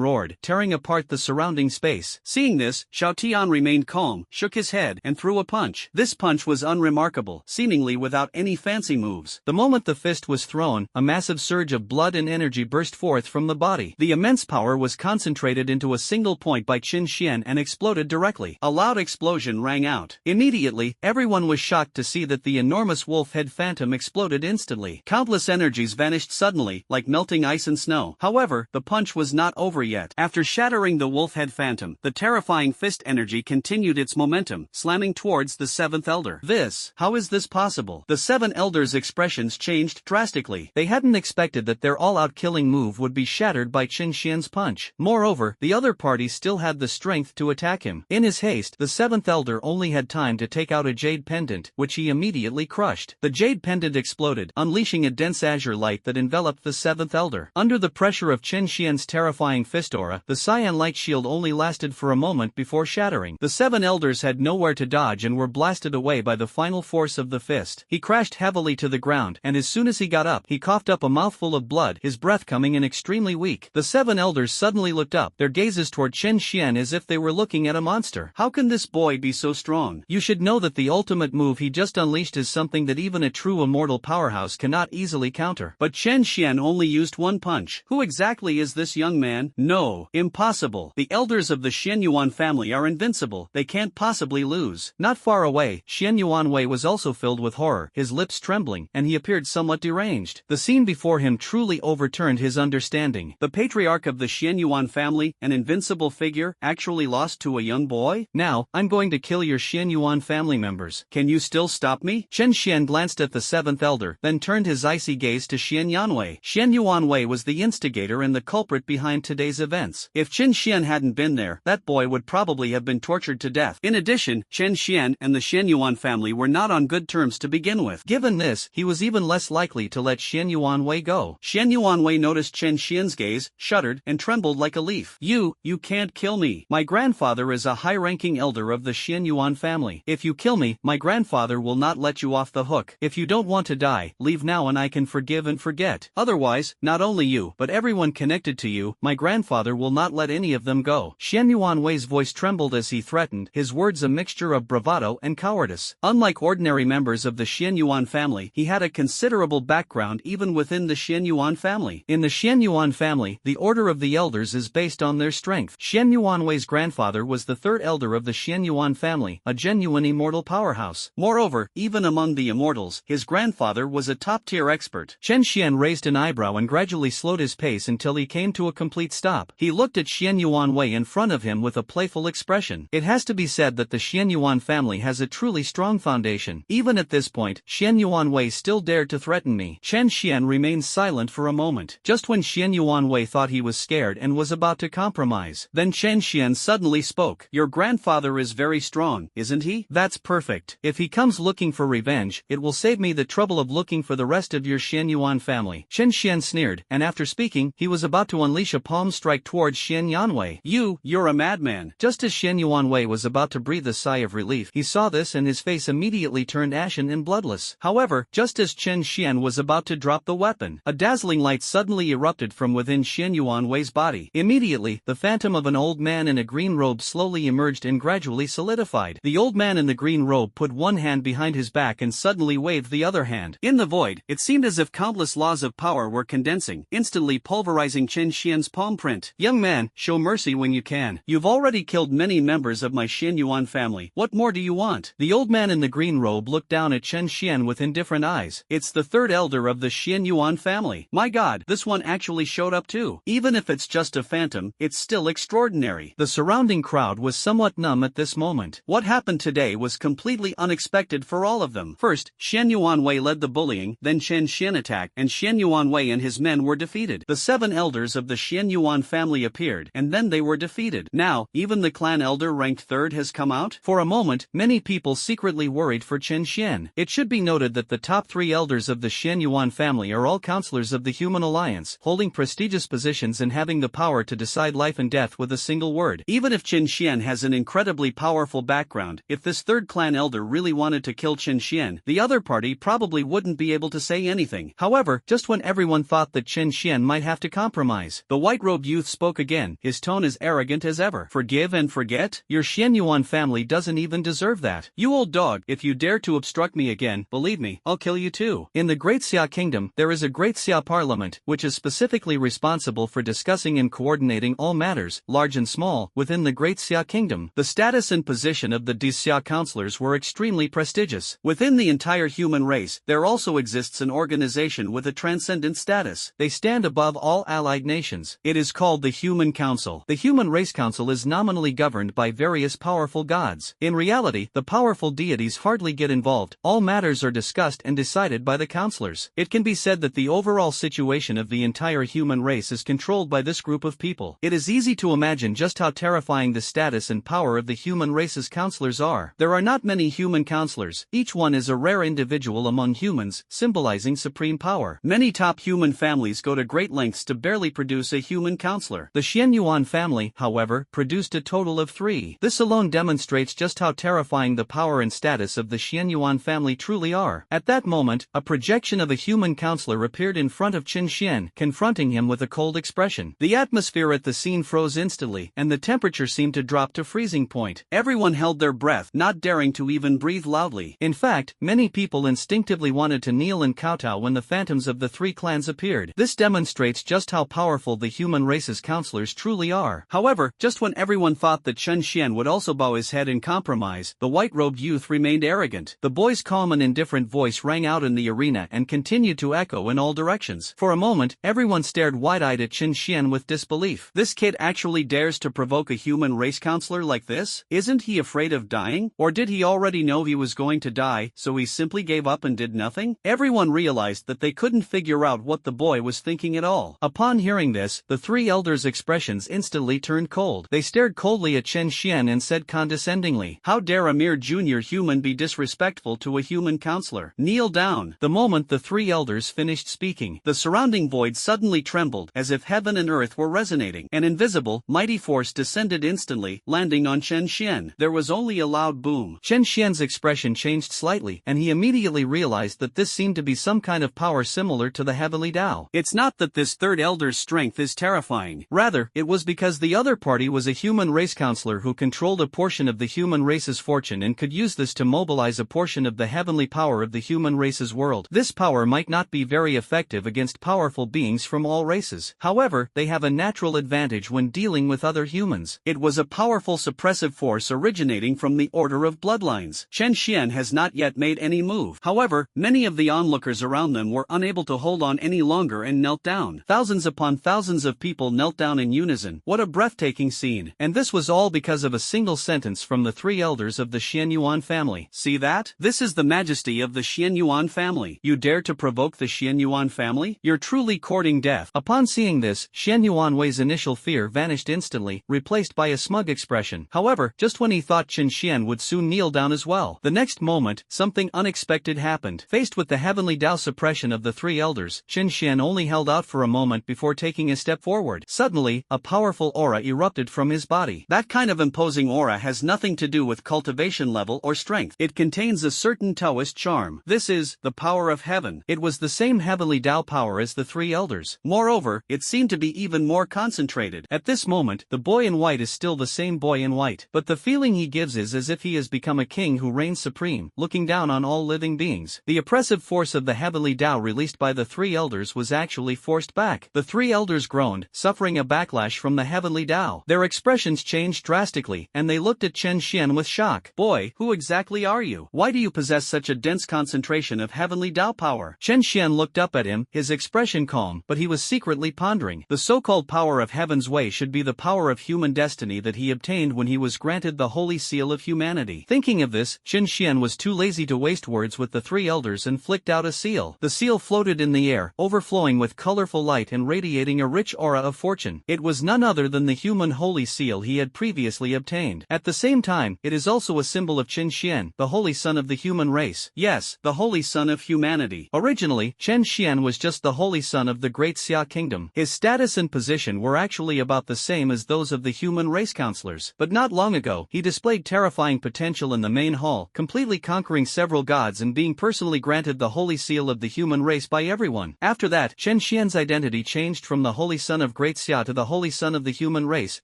roared, tearing apart the surrounding space. Seeing this, Xiao Tian remained calm, shook his head, and threw a punch. This punch was unremarkable, seemingly without any fancy moves. The moment the fist was thrown, a massive surge of blood and energy burst forth from the body. The immense power was concentrated into a single point by Chen Xian and exploded directly. A loud explosion rang out. Immediately, everyone was shocked to see that the enormous wolf-head phantom exploded instantly. Countless energies vanished suddenly, like melting ice and snow. However, the punch was not over yet. After shattering the wolf-head phantom, the terrifying fist energy continued its momentum, slamming towards the 7th elder. matter. How is this possible? The 7 elders' expressions changed drastically. They hadn't expected that their all-out killing move would be shattered by Qin Xian's punch. Moreover, the other party still had the strength to attack him. In his haste, the 7th elder only had time to take out a jade pendant, which he immediately crushed. The jade pendant exploded, unleashing a dense azure light that enveloped the 7th elder. Under the pressure of Qin Xian's terrifying fist aura, the cyan light shield only lasted for a moment before shattering. The 7 elders had nowhere to dodge and were blasted away by the final force of the fist. He crashed heavily to the ground, and as soon as he got up, he coughed up a mouthful of blood, his breath coming in extremely weak. The 7 elders suddenly looked up, their gazes toward Qin Xian as if they were looking at a monster. How can this boy be so strong? You should know that the ultimate move he just unleashed is something that even a true immortal powerhouse cannot easily counter. But Qin Xian only used one punch. Who exactly is this young man? No, impossible. The elders of the Xianyuan family are invincible. They can't possibly lose. Not far away, Xianyuan Wei was also filled with horror, his lips trembling, and he appeared somewhat deranged. The scene before him truly overturned his understanding. The patriarch of the Xianyuan family, an invincible figure, actually lost to a young boy? Now, I'm going to kill your Xianyuan family members. Can you still stop me? Qin Xian glanced at the 7th elder, then turned his icy gaze to Xianyuan Wei. Xianyuan Wei was the instigator and the culprit behind today's events. If Qin Xian hadn't been there, that boy would probably have been tortured to death. In addition, Qin Xian and the Xianyuan family were not on good terms to begin with. Given this, he was even less likely to let Xianyuan Wei go. Xianyuan Wei noticed Qin Xian's gaze, shuddered, and trembled like a leaf. You can't kill me. My grandfather is a high-ranking elder of the Xianyuan family. If you kill me, my grandfather will not let you off the hook. If you don't want to die, leave now and I can forgive and forget. Otherwise, not only you, but everyone connected to you, my grandfather will not let any of them go. Xianyuan Wei's voice trembled as he threatened, his words a mixture of bravado and cowardice. Unlike ordinary members of the Xianyuan family, he had a considerable background even within the Xianyuan family. In the Xianyuan family, the order of the elders is based on their strength. Xianyuan Wei's grandfather was the 3rd elder of the Xianyuan family, a genuine immortal powerhouse. Moreover, even among the immortals, his grandfather was a top-tier expert. Qin Xian raised an eyebrow and gradually slowed his pace until he came to a complete stop. He looked at Xianyuan Wei in front of him with a playful expression. It has to be said that the Xianyuan family has a truly strong foundation. Even at this point, Xianyuan Wei still dared to threaten me. Qin Xian remained silent for a moment. Just when Xianyuan Wei thought he was scared and was about to compromise, then Qin Xian suddenly spoke. Your grandfather is very strong, isn't he? That's perfect. If he comes looking for revenge, it will save me the trouble of looking for the rest of your Xianyuan family. Qin Xian sneered, and after speaking, he was about to unleash a palm strike towards Xianyuan Wei. You're a madman. Just as Xianyuan Wei was about to breathe a sigh of relief, he saw this and his face immediately turned ashen and bloodless. However, just as Qin Xian was about to drop the weapon, a dazzling light suddenly erupted from within Xianyuan Wei's body. Immediately, the phantom of an old man in a green robe slowly emerged and gradually solidified. The old man in the green robe put one hand behind his back and suddenly waved the other hand. In the void, it seemed as if countless laws of power were condensing, instantly pulverizing Qin Xian's palm print. Young man, show mercy when you can. You've already killed many members of my Xianyuan family. What more do you want? The old man in the green robe looked down at Qin Xian with indifferent eyes. It's the 3rd elder of the Xianyuan family. My God, this one actually showed up too. Even if it's just a phantom, it's still extraordinary. The surrounding crowd was somewhat numb at this moment. What happened today was completely unexpected for all of them. First, Xianyuan Wei led the bullying, then Qin Xian attacked, and Xianyuan Wei and his men were defeated. The 7 elders of the Xianyuan family appeared, and then they were defeated. Now, even the clan elder ranked 3rd has come out? For a moment, many people secretly worried for Qin Xian. It should be noted that the top 3 elders of the Xianyuan family are all counselors of the Human Alliance, holding prestigious positions and having the power to decide life and death with a single word. Even if Qin Xian has an incredibly powerful background, if this 3rd clan elder really wanted to kill Qin Xian, the other party probably wouldn't be able to say anything. However, just when everyone thought that Qin Xian might have to compromise, the white-robed youth spoke again, his tone as arrogant as ever. Forgive and forget? Your Xianyuan family doesn't even deserve that. You old dog, if you dare to obstruct me again, believe me, I'll kill you too. In the Great Xia Kingdom, there is a Great Xia Parliament, which is specifically responsible for discussing and coordinating all matters, large and small, within the Great Xia Kingdom. The status and position of the Xia counselors were extremely prestigious. Within the entire human race, there also exists an organization with a transcendent status. They stand above all allied nations. It is called the Human Council. The Human Race Council is nominally governed by various powerful gods. In reality, the powerful deities deities hardly get involved, all matters are discussed and decided by the counselors. It can be said that the overall situation of the entire human race is controlled by this group of people. It is easy to imagine just how terrifying the status and power of the human race's counselors are. There are not many human counselors, each one is a rare individual among humans, symbolizing supreme power. Many top human families go to great lengths to barely produce a human counselor. The Xianyuan family, however, produced a total of 3. This alone demonstrates just how terrifying the power and status of the Xianyuan family truly are. At that moment, a projection of a human counselor appeared in front of Qin Xian, confronting him with a cold expression. The atmosphere at the scene froze instantly, and the temperature seemed to drop to freezing point. Everyone held their breath, not daring to even breathe loudly. In fact, many people instinctively wanted to kneel and kowtow when the phantoms of the 3 clans appeared. This demonstrates just how powerful the human race's counselors truly are. However, just when everyone thought that Qin Xian would also bow his head in compromise, the white-robed youth remained arrogant. The boy's calm and indifferent voice rang out in the arena and continued to echo in all directions. For a moment, everyone stared wide-eyed at Qin Xian with disbelief. This kid actually dares to provoke a human race counselor like this? Isn't he afraid of dying? Or did he already know he was going to die, so he simply gave up and did nothing? Everyone realized that they couldn't figure out what the boy was thinking at all. Upon hearing this, the 3 elders' expressions instantly turned cold. They stared coldly at Qin Xian and said condescendingly, "How dare a mere junior human be disrespectful to a human counselor? Kneel down." The moment the 3 elders finished speaking, the surrounding void suddenly trembled, as if heaven and earth were resonating. An invisible, mighty force descended instantly, landing on Qin Xian. There was only a loud boom. Qin Xian's expression changed slightly, and he immediately realized that this seemed to be some kind of power similar to the heavenly Tao. It's not that this third elder's strength is terrifying. Rather, it was because the other party was a human race counselor who controlled a portion of the human race's fortune and could use this to mobilize a portion of the heavenly power of the human race's world. This power might not be very effective against powerful beings from all races. However, they have a natural advantage when dealing with other humans. It was a powerful suppressive force originating from the order of bloodlines. Qin Xian has not yet made any move. However, many of the onlookers around them were unable to hold on any longer and knelt down. Thousands upon thousands of people knelt down in unison. What a breathtaking scene. And this was all because of a single sentence from the 3 elders of the Xianyuan family. See that? This is the majesty of the Xianyuan family. You dare to provoke the Xianyuan family? You're truly courting death. Upon seeing this, Xianyuan Wei's initial fear vanished instantly, replaced by a smug expression. However, just when he thought Qin Xian would soon kneel down as well, the next moment, something unexpected happened. Faced with the heavenly Tao suppression of the 3 elders, Qin Xian only held out for a moment before taking a step forward. Suddenly, a powerful aura erupted from his body. That kind of imposing aura has nothing to do with cultivation level or strength. It contains a certain Taoist charm. This is the power of heaven. It was the same heavenly Tao power as the 3 elders. Moreover, it seemed to be even more concentrated. At this moment, the boy in white is still the same boy in white, but the feeling he gives is as if he has become a king who reigns supreme, looking down on all living beings. The oppressive force of the heavenly Tao released by the 3 elders was actually forced back. The 3 elders groaned, suffering a backlash from the heavenly Tao. Their expressions changed drastically, and they looked at Qin Xian with shock. "Boy, who exactly are you? Why do you possess such a dense concentration of heavenly Tao power?" Qin Xian looked up at him, his expression calm, but he was secretly pondering. The so-called power of heaven's way should be the power of human destiny that he obtained when he was granted the holy seal of humanity. Thinking of this, Qin Xian was too lazy to waste words with the 3 elders and flicked out a seal. The seal floated in the air, overflowing with colorful light and radiating a rich aura of fortune. It was none other than the human holy seal he had previously obtained. At the same time, it is also a symbol of Qin Xian, the holy son of the human race. Yes, the holy son of humanity. Originally, Qin Xian was just the holy son of the great Xia kingdom. His status and position were actually about the same as those of the human race counselors. But not long ago, he displayed terrifying potential in the main hall, completely conquering several gods and being personally granted the holy seal of the human race by everyone. After that, Qin Xian's identity changed from the holy son of great Xia to the holy son of the human race,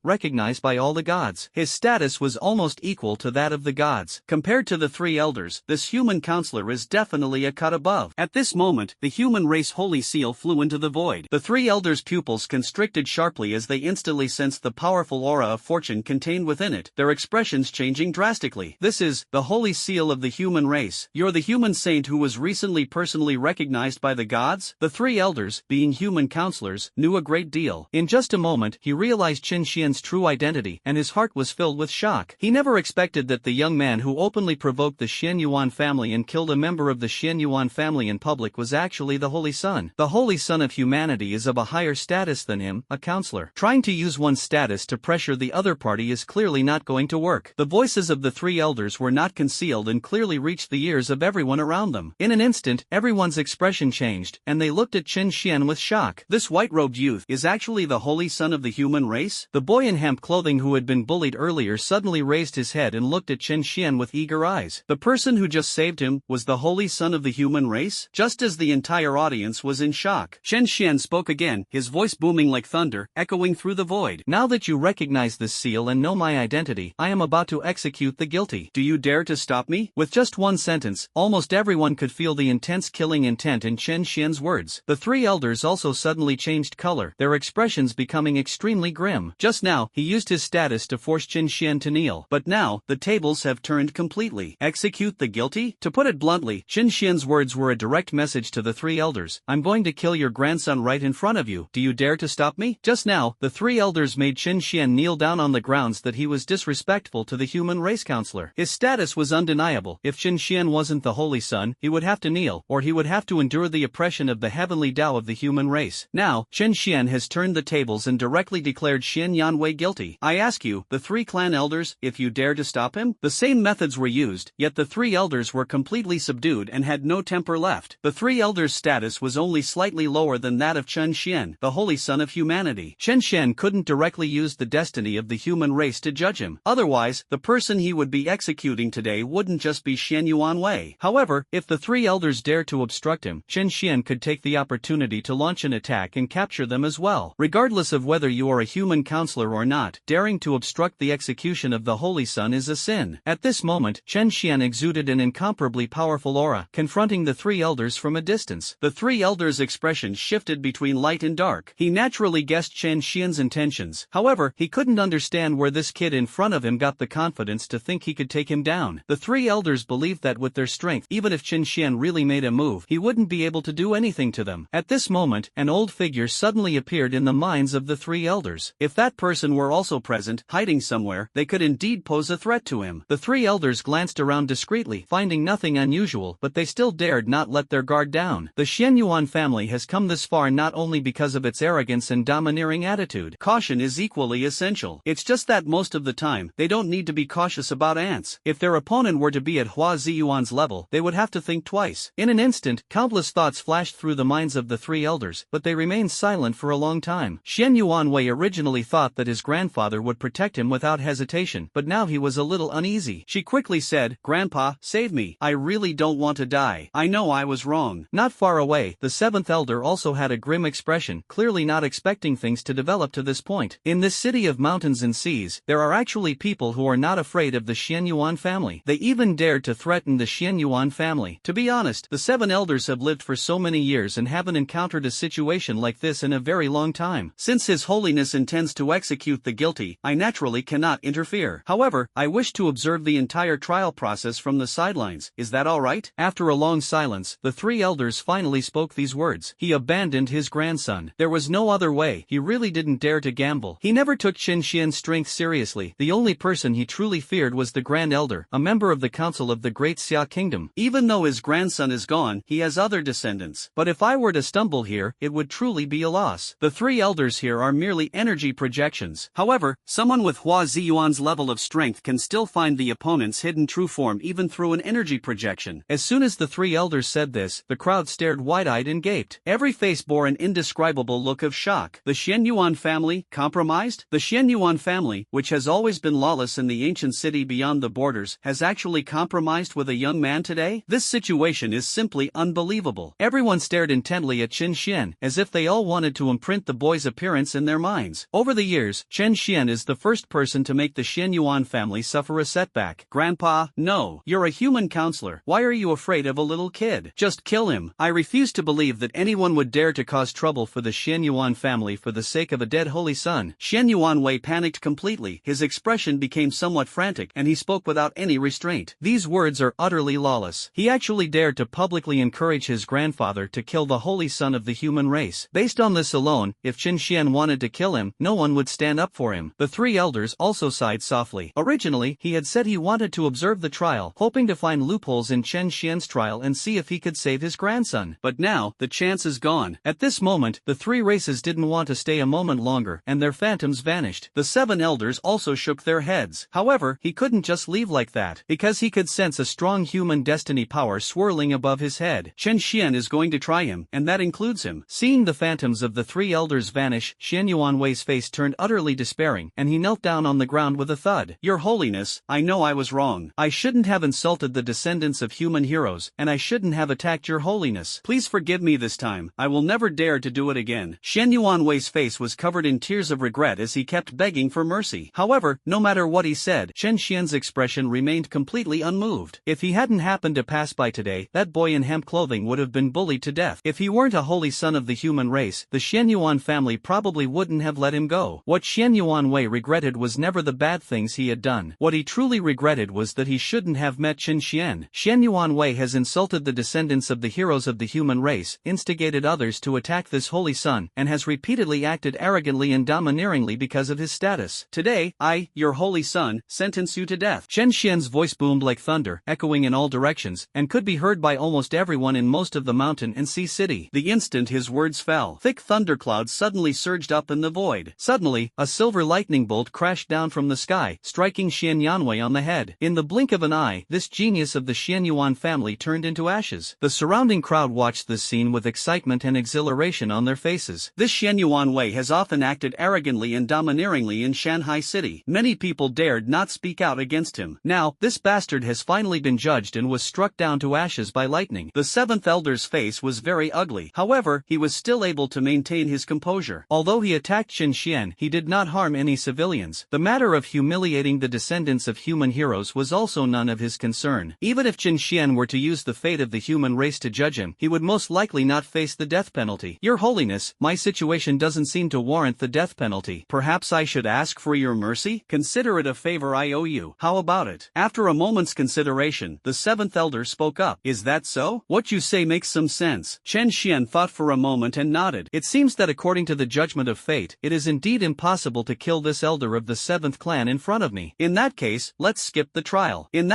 recognized by all the gods. His status was almost equal to that of the gods. Compared to the 3 elders, this human counselor is definitely a cut above. At this moment, the human race holy seal flew into the void. The 3 elders' pupils constricted sharply as they instantly sensed the powerful aura of fortune contained within it, their expressions changing drastically. "This is the holy seal of the human race. You're the human saint who was recently personally recognized by the gods?" The 3 elders, being human counselors, knew a great deal. In just a moment, he realized Qin Xian's true identity, and his heart was filled with shock. He never expected that the young man who opened openly provoked the Xian Yuan family and killed a member of the Xian Yuan family in public was actually the Holy Son. The Holy Son of humanity is of a higher status than him, a counselor. Trying to use one's status to pressure the other party is clearly not going to work. The voices of the three elders were not concealed and clearly reached the ears of everyone around them. In an instant, everyone's expression changed, and they looked at Chen Xian with shock. This white-robed youth is actually the Holy Son of the human race? The boy in hemp clothing who had been bullied earlier suddenly raised his head and looked at Chen Xian with eager eyes. The person who just saved him was the Holy Son of the human race? Just as the entire audience was in shock, Chen Xian spoke again, his voice booming like thunder, echoing through the void. Now that you recognize this seal and know my identity, I am about to execute the guilty. Do you dare to stop me? With just one sentence, almost everyone could feel the intense killing intent in Chen Xian's words. The three elders also suddenly changed color, their expressions becoming extremely grim. Just now, he used his status to force Chen Xian to kneel, but now, the tables have turned completely. Execute the guilty? To put it bluntly, Chen Xian's words were a direct message to the three elders. I'm going to kill your grandson right in front of you. Do you dare to stop me? Just now, the three elders made Chen Xian kneel down on the grounds that he was disrespectful to the human race counselor. His status was undeniable. If Chen Xian wasn't the Holy Son, he would have to kneel, or he would have to endure the oppression of the heavenly Tao of the human race. Now, Chen Xian has turned the tables and directly declared Xian Yanwei guilty. I ask you, the three clan elders, if you dare to stop him? The same methods were used, yet the three elders were completely subdued and had no temper left. The three elders' status was only slightly lower than that of Chen Xian, the Holy Son of humanity. Chen Xian couldn't directly use the destiny of the human race to judge him. Otherwise, the person he would be executing today wouldn't just be Xian Yuanwei. However, if the three elders dared to obstruct him, Chen Xian could take the opportunity to launch an attack and capture them as well. Regardless of whether you are a human counselor or not, daring to obstruct the execution of the Holy Son is a sin. At this moment, Chen Xian exuded an incomparably powerful aura, confronting the three elders from a distance. The three elders' expressions shifted between light and dark. He naturally guessed Chen Xian's intentions. However, he couldn't understand where this kid in front of him got the confidence to think he could take him down. The three elders believed that with their strength, even if Chen Xian really made a move, he wouldn't be able to do anything to them. At this moment, an old figure suddenly appeared in the minds of the three elders. If that person were also present, hiding somewhere, they could indeed pose a threat to him. The three elders glanced around discreetly, finding nothing unusual, but they still dared not let their guard down. The Xian Yuan family has come this far not only because of its arrogance and domineering attitude. Caution is equally essential. It's just that most of the time, they don't need to be cautious about ants. If their opponent were to be at Hua Ziyuan's level, they would have to think twice. In an instant, countless thoughts flashed through the minds of the three elders, but they remained silent for a long time. Xian Yuanwei originally thought that his grandfather would protect him without hesitation, but now he was a little uneasy. She quickly said, "Grandpa, save me. I really don't want to die. I know I was wrong." Not far away, the seventh elder also had a grim expression, clearly not expecting things to develop to this point. In this city of mountains and seas, there are actually people who are not afraid of the Xian Yuan family. They even dared to threaten the Xian Yuan family. To be honest, the seven elders have lived for so many years and haven't encountered a situation like this in a very long time. Since His Holiness intends to execute the guilty, I naturally cannot interfere. However, I wish to observe the entire trial process from the sidelines. Is that all right? After a long silence, the three elders finally spoke these words. He abandoned his grandson. There was no other way. He really didn't dare to gamble. He never took Chen Xian's strength seriously. The only person he truly feared was the Grand Elder, a member of the Council of the Great Xia Kingdom. Even though his grandson is gone, he has other descendants. But if I were to stumble here, it would truly be a loss. The three elders here are merely energy projections. However, someone with Hua Ziyuan's level of strength can still find the opponent's hidden true form even through an energy projection. As soon as the three elders said this, the crowd stared wide-eyed and gaped. Every face bore an indescribable look of shock. The Xian Yuan family, compromised? The Xian Yuan family, which has always been lawless in the ancient city beyond the borders, has actually compromised with a young man today? This situation is simply unbelievable. Everyone stared intently at Chen Xian, as if they all wanted to imprint the boy's appearance in their minds. Over the years, Chen Xian is the first person to make the Xian Yuan family suffer a setback. Grandpa, no. You're a human counselor. Why are you afraid of a little kid? Just kill him. I refuse to believe that anyone would dare to cause trouble for the Xian Yuan family for the sake of a dead holy son. Xian Yuanwei panicked completely. His expression became somewhat frantic, and he spoke without any restraint. These words are utterly lawless. He actually dared to publicly encourage his grandfather to kill the holy son of the human race. Based on this alone, if Chen Xian wanted to kill him, no one would stand up for him. The three elders also sighed softly. Originally, he had said he wanted to to observe the trial, hoping to find loopholes in Chen Xian's trial and see if he could save his grandson. But now, the chance is gone. At this moment, the three races didn't want to stay a moment longer, and their phantoms vanished. The 7 elders also shook their heads. However, he couldn't just leave like that, because he could sense a strong human destiny power swirling above his head. Chen Xian is going to try him, and that includes him. Seeing the phantoms of the 3 elders vanish, Xian Yuanwei's face turned utterly despairing, and he knelt down on the ground with a thud. Your Holiness, I know I was wrong. I shouldn't have insulted the descendants of human heroes, and I shouldn't have attacked your Holiness. Please forgive me this time. I will never dare to do it again. Xian Yuanwei's face was covered in tears of regret as he kept begging for mercy. However, no matter what he said, Chen Xian's expression remained completely unmoved. If he hadn't happened to pass by today, that boy in hemp clothing would have been bullied to death. If he weren't a holy son of the human race, the Xian Yuan family probably wouldn't have let him go. What Xian Yuanwei regretted was never the bad things he had done. What he truly regretted was that he shouldn't have met Chen Xian. Xian Yuanwei has insulted the descendants of the heroes of the human race, instigated others to attack this holy son, and has repeatedly acted arrogantly and domineeringly because of his status. Today, I, your holy son, sentence you to death. Chen Xian's voice boomed like thunder, echoing in all directions, and could be heard by almost everyone in most of the mountain and sea city. The instant his words fell, thick thunderclouds suddenly surged up in the void. Suddenly, a silver lightning bolt crashed down from the sky, striking Xian Yuanwei on the head. In the blink of an eye, this genius of the Xian Yuan family turned into ashes. The surrounding crowd watched this scene with excitement and exhilaration on their faces. This Xian Yuanwei has often acted arrogantly and domineeringly in Shanghai City. Many people dared not speak out against him. Now, this bastard has finally been judged and was struck down to ashes by lightning. The 7th elder's face was very ugly. However, he was still able to maintain his composure. Although he attacked Chen Xian, he did not harm any civilians. The matter of humiliating the descendants of human heroes was also none of his concern. Even if Chen Xian were to use the fate of the human race to judge him, he would most likely not face the death penalty. Your Holiness, my situation doesn't seem to warrant the death penalty. Perhaps I should ask for your mercy? Consider it a favor I owe you. How about it? After a moment's consideration, the 7th elder spoke up. Is that so? What you say makes some sense. Chen Xian thought for a moment and nodded. It seems that according to the judgment of fate, it is indeed impossible to kill this elder of the 7th clan in front of me. In that case, let's skip the trial. Chen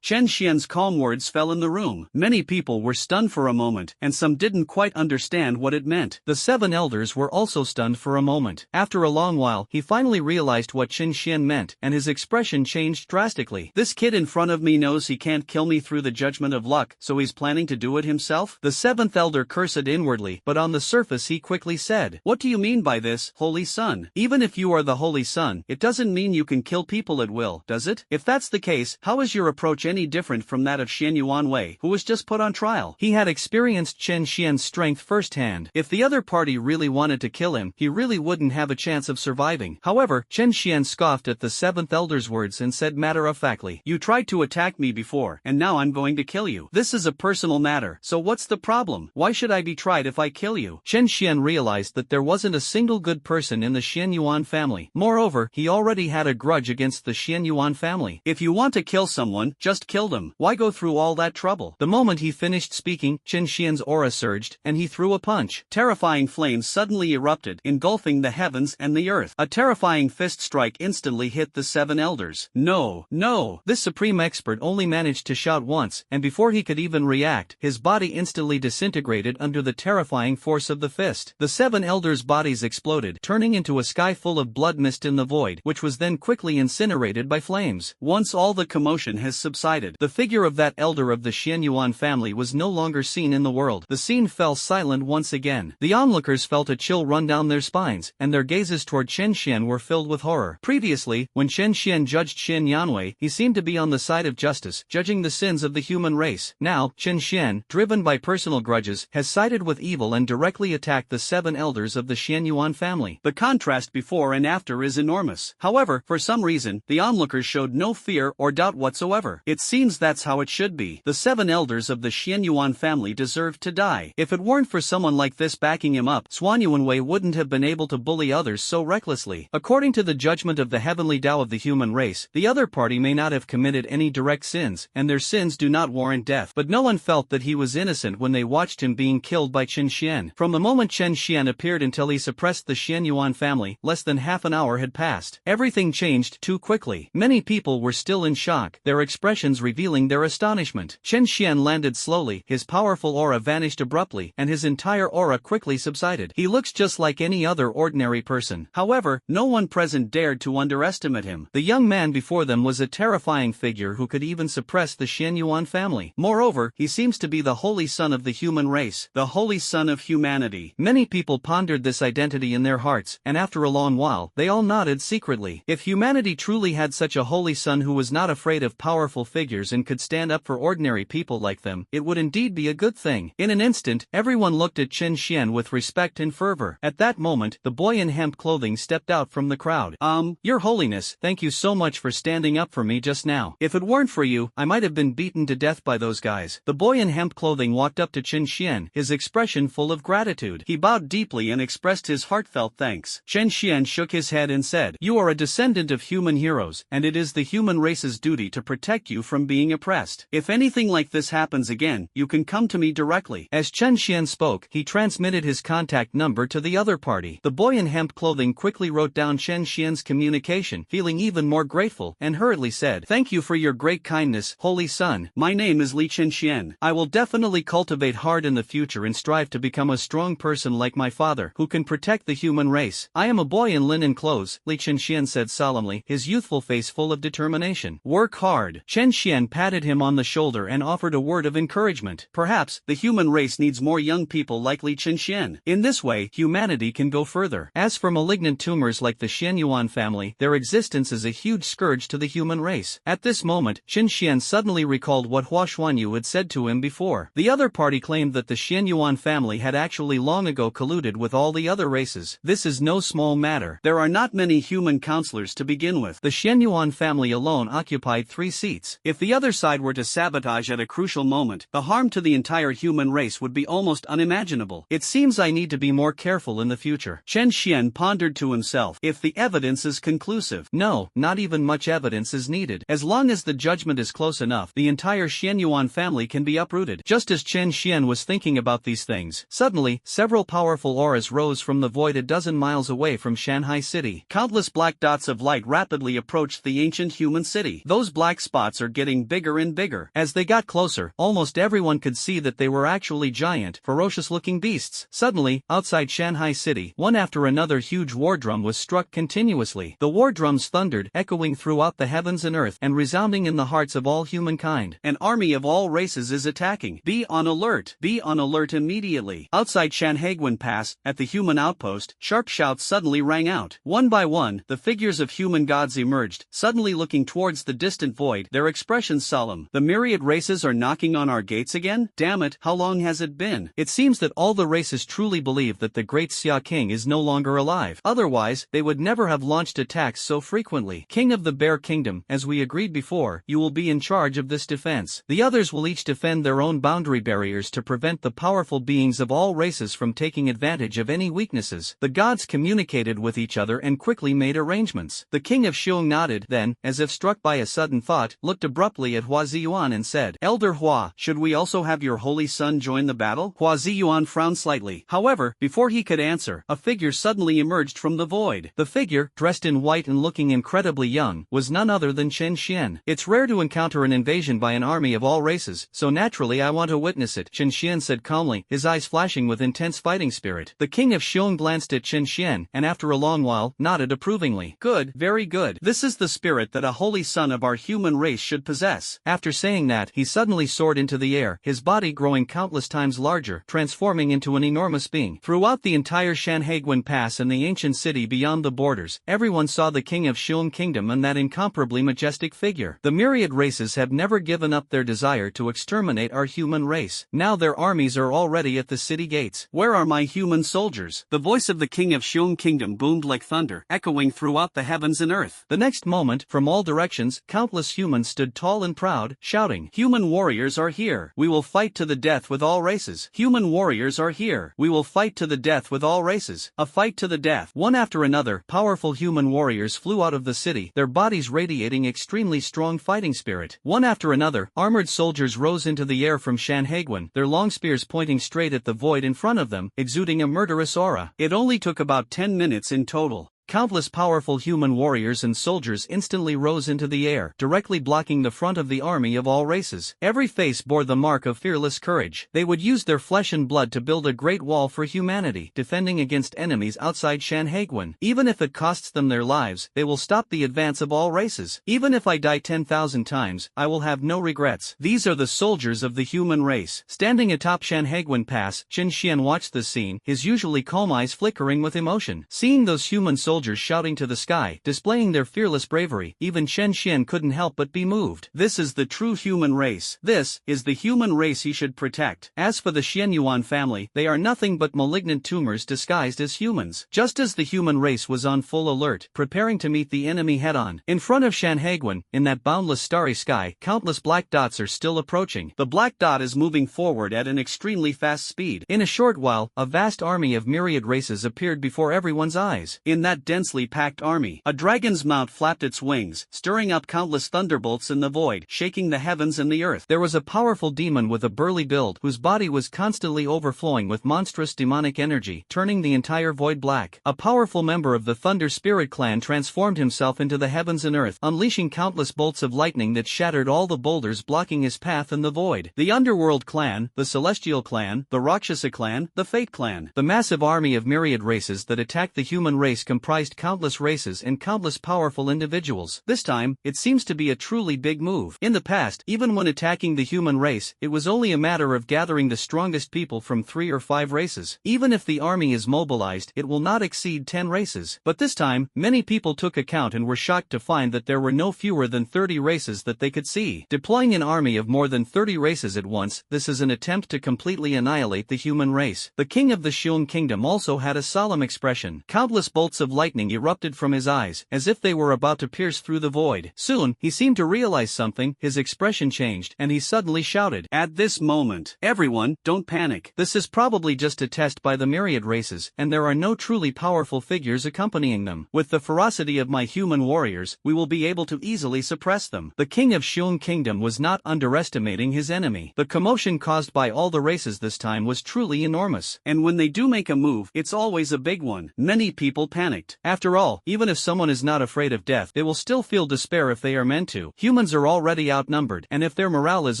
Xian's calm words fell in the room. Many people were stunned for a moment, and some didn't quite understand what it meant. The 7 elders were also stunned for a moment. After a long while, he finally realized what Chen Xian meant, and his expression changed drastically. This kid in front of me knows he can't kill me through the judgment of luck, so he's planning to do it himself? The 7th elder cursed inwardly, but on the surface he quickly said, What do you mean by this, holy son? Even if you are the holy son, it doesn't mean you can kill people at will, does it? If that's the case, how is your approach any different from that of Xian Yuanwei, who was just put on trial? He had experienced Chen Xian's strength firsthand. If the other party really wanted to kill him, he really wouldn't have a chance of surviving. However, Chen Xian scoffed at the 7th elder's words and said matter-of-factly, You tried to attack me before, and now I'm going to kill you. This is a personal matter, so what's the problem? Why should I be tried if I kill you? Chen Xian realized that there wasn't a single good person in the Xian Yuan family. Moreover, he already had a grudge against the Xian Yuan family. If you want to kill someone, just kill them. Why go through all that trouble? The moment he finished speaking, Chen Xian's aura surged, and he threw a punch. Terrifying flames suddenly erupted, engulfing the heavens and the earth. A terrifying fist strike instantly hit the 7 elders. No, no! This supreme expert only managed to shout once, and before he could even react, his body instantly disintegrated under the terrifying force of the fist. The 7 elders' bodies exploded, turning into a sky full of blood mist in the void, which was then quickly incinerated by flames. Once all the commotion has subsided, the figure of that elder of the Xian Yuan family was no longer seen in the world. The scene fell silent once again. The onlookers felt a chill run down their spines, and their gazes toward Chen Xian were filled with horror. Previously, when Chen Xian judged Xian Yuanwei, he seemed to be on the side of justice, judging the sins of the human race. Now, Chen Xian, driven by personal grudges, has sided with evil and directly attacked the 7 elders of the Xian Yuan family. The contrast before and after is enormous. However, for some reason, the onlookers showed no fear or doubt whatsoever. It seems that's how it should be. The 7 elders of the Xian Yuan family deserved to die. If it weren't for someone like this backing him up, Xuan Yuanwei wouldn't have been able to bully others so recklessly. According to the judgment of the heavenly Tao of the human race, the other party may not have committed any direct sins, and their sins do not warrant death. But no one felt that he was innocent when they watched him being killed by Chen Xian. From the moment Chen Xian appeared until he suppressed the Xian Yuan family, less than half an hour had passed. Everything changed too quickly. Many people were still in shock, their expressions revealing their astonishment. Chen Xian landed slowly, his powerful aura vanished abruptly, and his entire aura quickly subsided. He looks just like any other ordinary person. However, no one present dared to underestimate him. The young man before them was a terrifying figure who could even suppress the Xianyuan family. Moreover, he seems to be the holy son of the human race, the holy son of humanity. Many people pondered this identity in their hearts, and after a long while, they all nodded secretly. If humanity truly had such a holy son who was not afraid of powerful figures and could stand up for ordinary people like them, it would indeed be a good thing. In an instant, everyone looked at Chen Xian with respect and fervor. At that moment, the boy in hemp clothing stepped out from the crowd. Your Holiness, thank you so much for standing up for me just now. If it weren't for you, I might have been beaten to death by those guys. The boy in hemp clothing walked up to Chen Xian, his expression full of gratitude. He bowed deeply and expressed his heartfelt thanks. Chen Xian shook his head and said, "You are a descendant of human heroes, and it is the human race's duty to protect you from being oppressed. If anything like this happens again, you can come to me directly." As Chen Xian spoke, he transmitted his contact number to the other party. The boy in hemp clothing quickly wrote down Chen Xian's communication, feeling even more grateful, and hurriedly said, "Thank you for your great kindness, holy son. My name is Li Chen Xian. I will definitely cultivate hard in the future and strive to become a strong person like my father, who can protect the human race. I am a boy in linen clothes," Li Chen Xian said solemnly, his youthful face full of determination. "Work hard." Chen Xian patted him on the shoulder and offered a word of encouragement. Perhaps, the human race needs more young people like Li Chen Xian. In this way, humanity can go further. As for malignant tumors like the Xianyuan family, their existence is a huge scourge to the human race. At this moment, Chen Xian suddenly recalled what Hua Xuanyu had said to him before. The other party claimed that the Xianyuan family had actually long ago colluded with all the other races. This is no small matter. There are not many human counselors to begin with. The Xianyuan family alone occupied 3 seats. If the other side were to sabotage at a crucial moment, the harm to the entire human race would be almost unimaginable. It seems I need to be more careful in the future. Chen Xian pondered to himself, if the evidence is conclusive. No, not even much evidence is needed. As long as the judgment is close enough, the entire Xianyuan family can be uprooted. Just as Chen Xian was thinking about these things, suddenly, several powerful auras rose from the void a dozen miles away from Shanghai City. Countless black dots of light rapidly approached the ancient human city. Those black spots are getting bigger and bigger. As they got closer, almost everyone could see that they were actually giant, ferocious-looking beasts. Suddenly, outside Shanghai City, one after another huge war drum was struck continuously. The war drums thundered, echoing throughout the heavens and earth, and resounding in the hearts of all humankind. An army of all races is attacking. Be on alert. Be on alert immediately. Outside Shanhaiguan Pass, at the human outpost, sharp shouts suddenly rang out. One by one, the figures of human gods emerged, suddenly looking towards the distant void, their expressions solemn. The myriad races are knocking on our gates again? Damn it, how long has it been? It seems that all the races truly believe that the great Xia King is no longer alive. Otherwise, they would never have launched attacks so frequently. King of the Bear Kingdom, as we agreed before, you will be in charge of this defense. The others will each defend their own boundary barriers to prevent the powerful beings of all races from taking advantage of any weaknesses. The gods communicated with each other and quickly made arrangements. The king of Xiong nodded, then, as if struck by a sudden thought, looked abruptly at Hua Ziyuan and said, "Elder Hua, should we also have your holy son join the battle?" Hua Ziyuan frowned slightly. However, before he could answer, a figure suddenly emerged from the void. The figure, dressed in white and looking incredibly young, was none other than Chen Xian. It's rare to encounter an invasion by an army of all races, so naturally I want to witness it, Chen Xian said calmly, his eyes flashing with intense fighting spirit. The king of Xiong glanced at Chen Xian, and after a long while, nodded approvingly. Good, very good. This is the spirit that a holy son of our human race should possess. After saying that, he suddenly soared into the air, his body growing countless times larger, transforming into an enormous being. Throughout the entire Shanhaiguan Pass and the ancient city beyond the borders, everyone saw the king of Xiong Kingdom and that incomparably majestic figure. The myriad races have never given up their desire to exterminate our human race. Now their armies are already at the city gates. Where are my human soldiers? The voice of the king of Xiong Kingdom boomed like thunder, echoing throughout the heavens and earth. The next moment, from all directions, countless humans stood tall and proud, shouting, "Human warriors are here. We will fight to the death with all races. Human warriors are here. We will fight to the death with all races. A fight to the death." One after another, powerful human warriors flew out of the city, their bodies radiating extremely strong fighting spirit. One after another, armored soldiers rose into the air from Shanhaiguan, their long spears pointing straight at the void in front of them, exuding a murderous aura. It only took about 10 minutes in total. countless powerful human warriors and soldiers instantly rose into the air, directly blocking the front of the army of all races. Every face bore the mark of fearless courage. They would use their flesh and blood to build a great wall for humanity, defending against enemies outside Sanhedrin. Even if it costs them their lives, they will stop the advance of all races. Even if I die 10,000 times, I will have no regrets. These are the soldiers of the human race. Standing atop Sanhedrin Pass, Chen Xian watched the scene, his usually calm eyes flickering with emotion. Seeing those human soldiers shouting to the sky, displaying their fearless bravery, even Chen Xian couldn't help but be moved. This is the true human race. This is the human race he should protect. As for the Xianyuan family, they are nothing but malignant tumors disguised as humans. Just as the human race was on full alert, preparing to meet the enemy head-on, in front of Sanhedrin, in that boundless starry sky, countless black dots are still approaching. The black dot is moving forward at an extremely fast speed. In a short while, a vast army of myriad races appeared before everyone's eyes. In that densely packed army, a dragon's mount flapped its wings, stirring up countless thunderbolts in the void, shaking the heavens and the earth. There was a powerful demon with a burly build, whose body was constantly overflowing with monstrous demonic energy, turning the entire void black. A powerful member of the Thunder Spirit clan transformed himself into the heavens and earth, unleashing countless bolts of lightning that shattered all the boulders blocking his path in the void. The Underworld clan, the Celestial clan, the Rakshasa clan, the Fate clan. The massive army of myriad races that attacked the human race comprised countless races and countless powerful individuals. This time, it seems to be a truly big move. In the past, even when attacking the human race, it was only a matter of gathering the strongest people from 3 or 5 races. Even if the army is mobilized, it will not exceed 10 races. But this time, many people took account and were shocked to find that there were no fewer than 30 races that they could see. Deploying an army of more than 30 races at once, this is an attempt to completely annihilate the human race. The king of the Xiong kingdom also had a solemn expression. Countless bolts of lightning erupted from his eyes, as if they were about to pierce through the void. Soon, he seemed to realize something, his expression changed, and he suddenly shouted, "At this moment, everyone, don't panic. This is probably just a test by the myriad races, and there are no truly powerful figures accompanying them. With the ferocity of my human warriors, we will be able to easily suppress them." The king of Xiong kingdom was not underestimating his enemy. The commotion caused by all the races this time was truly enormous. And when they do make a move, it's always a big one. Many people panicked. After all, even if someone is not afraid of death, they will still feel despair if they are meant to. Humans are already outnumbered, and if their morale is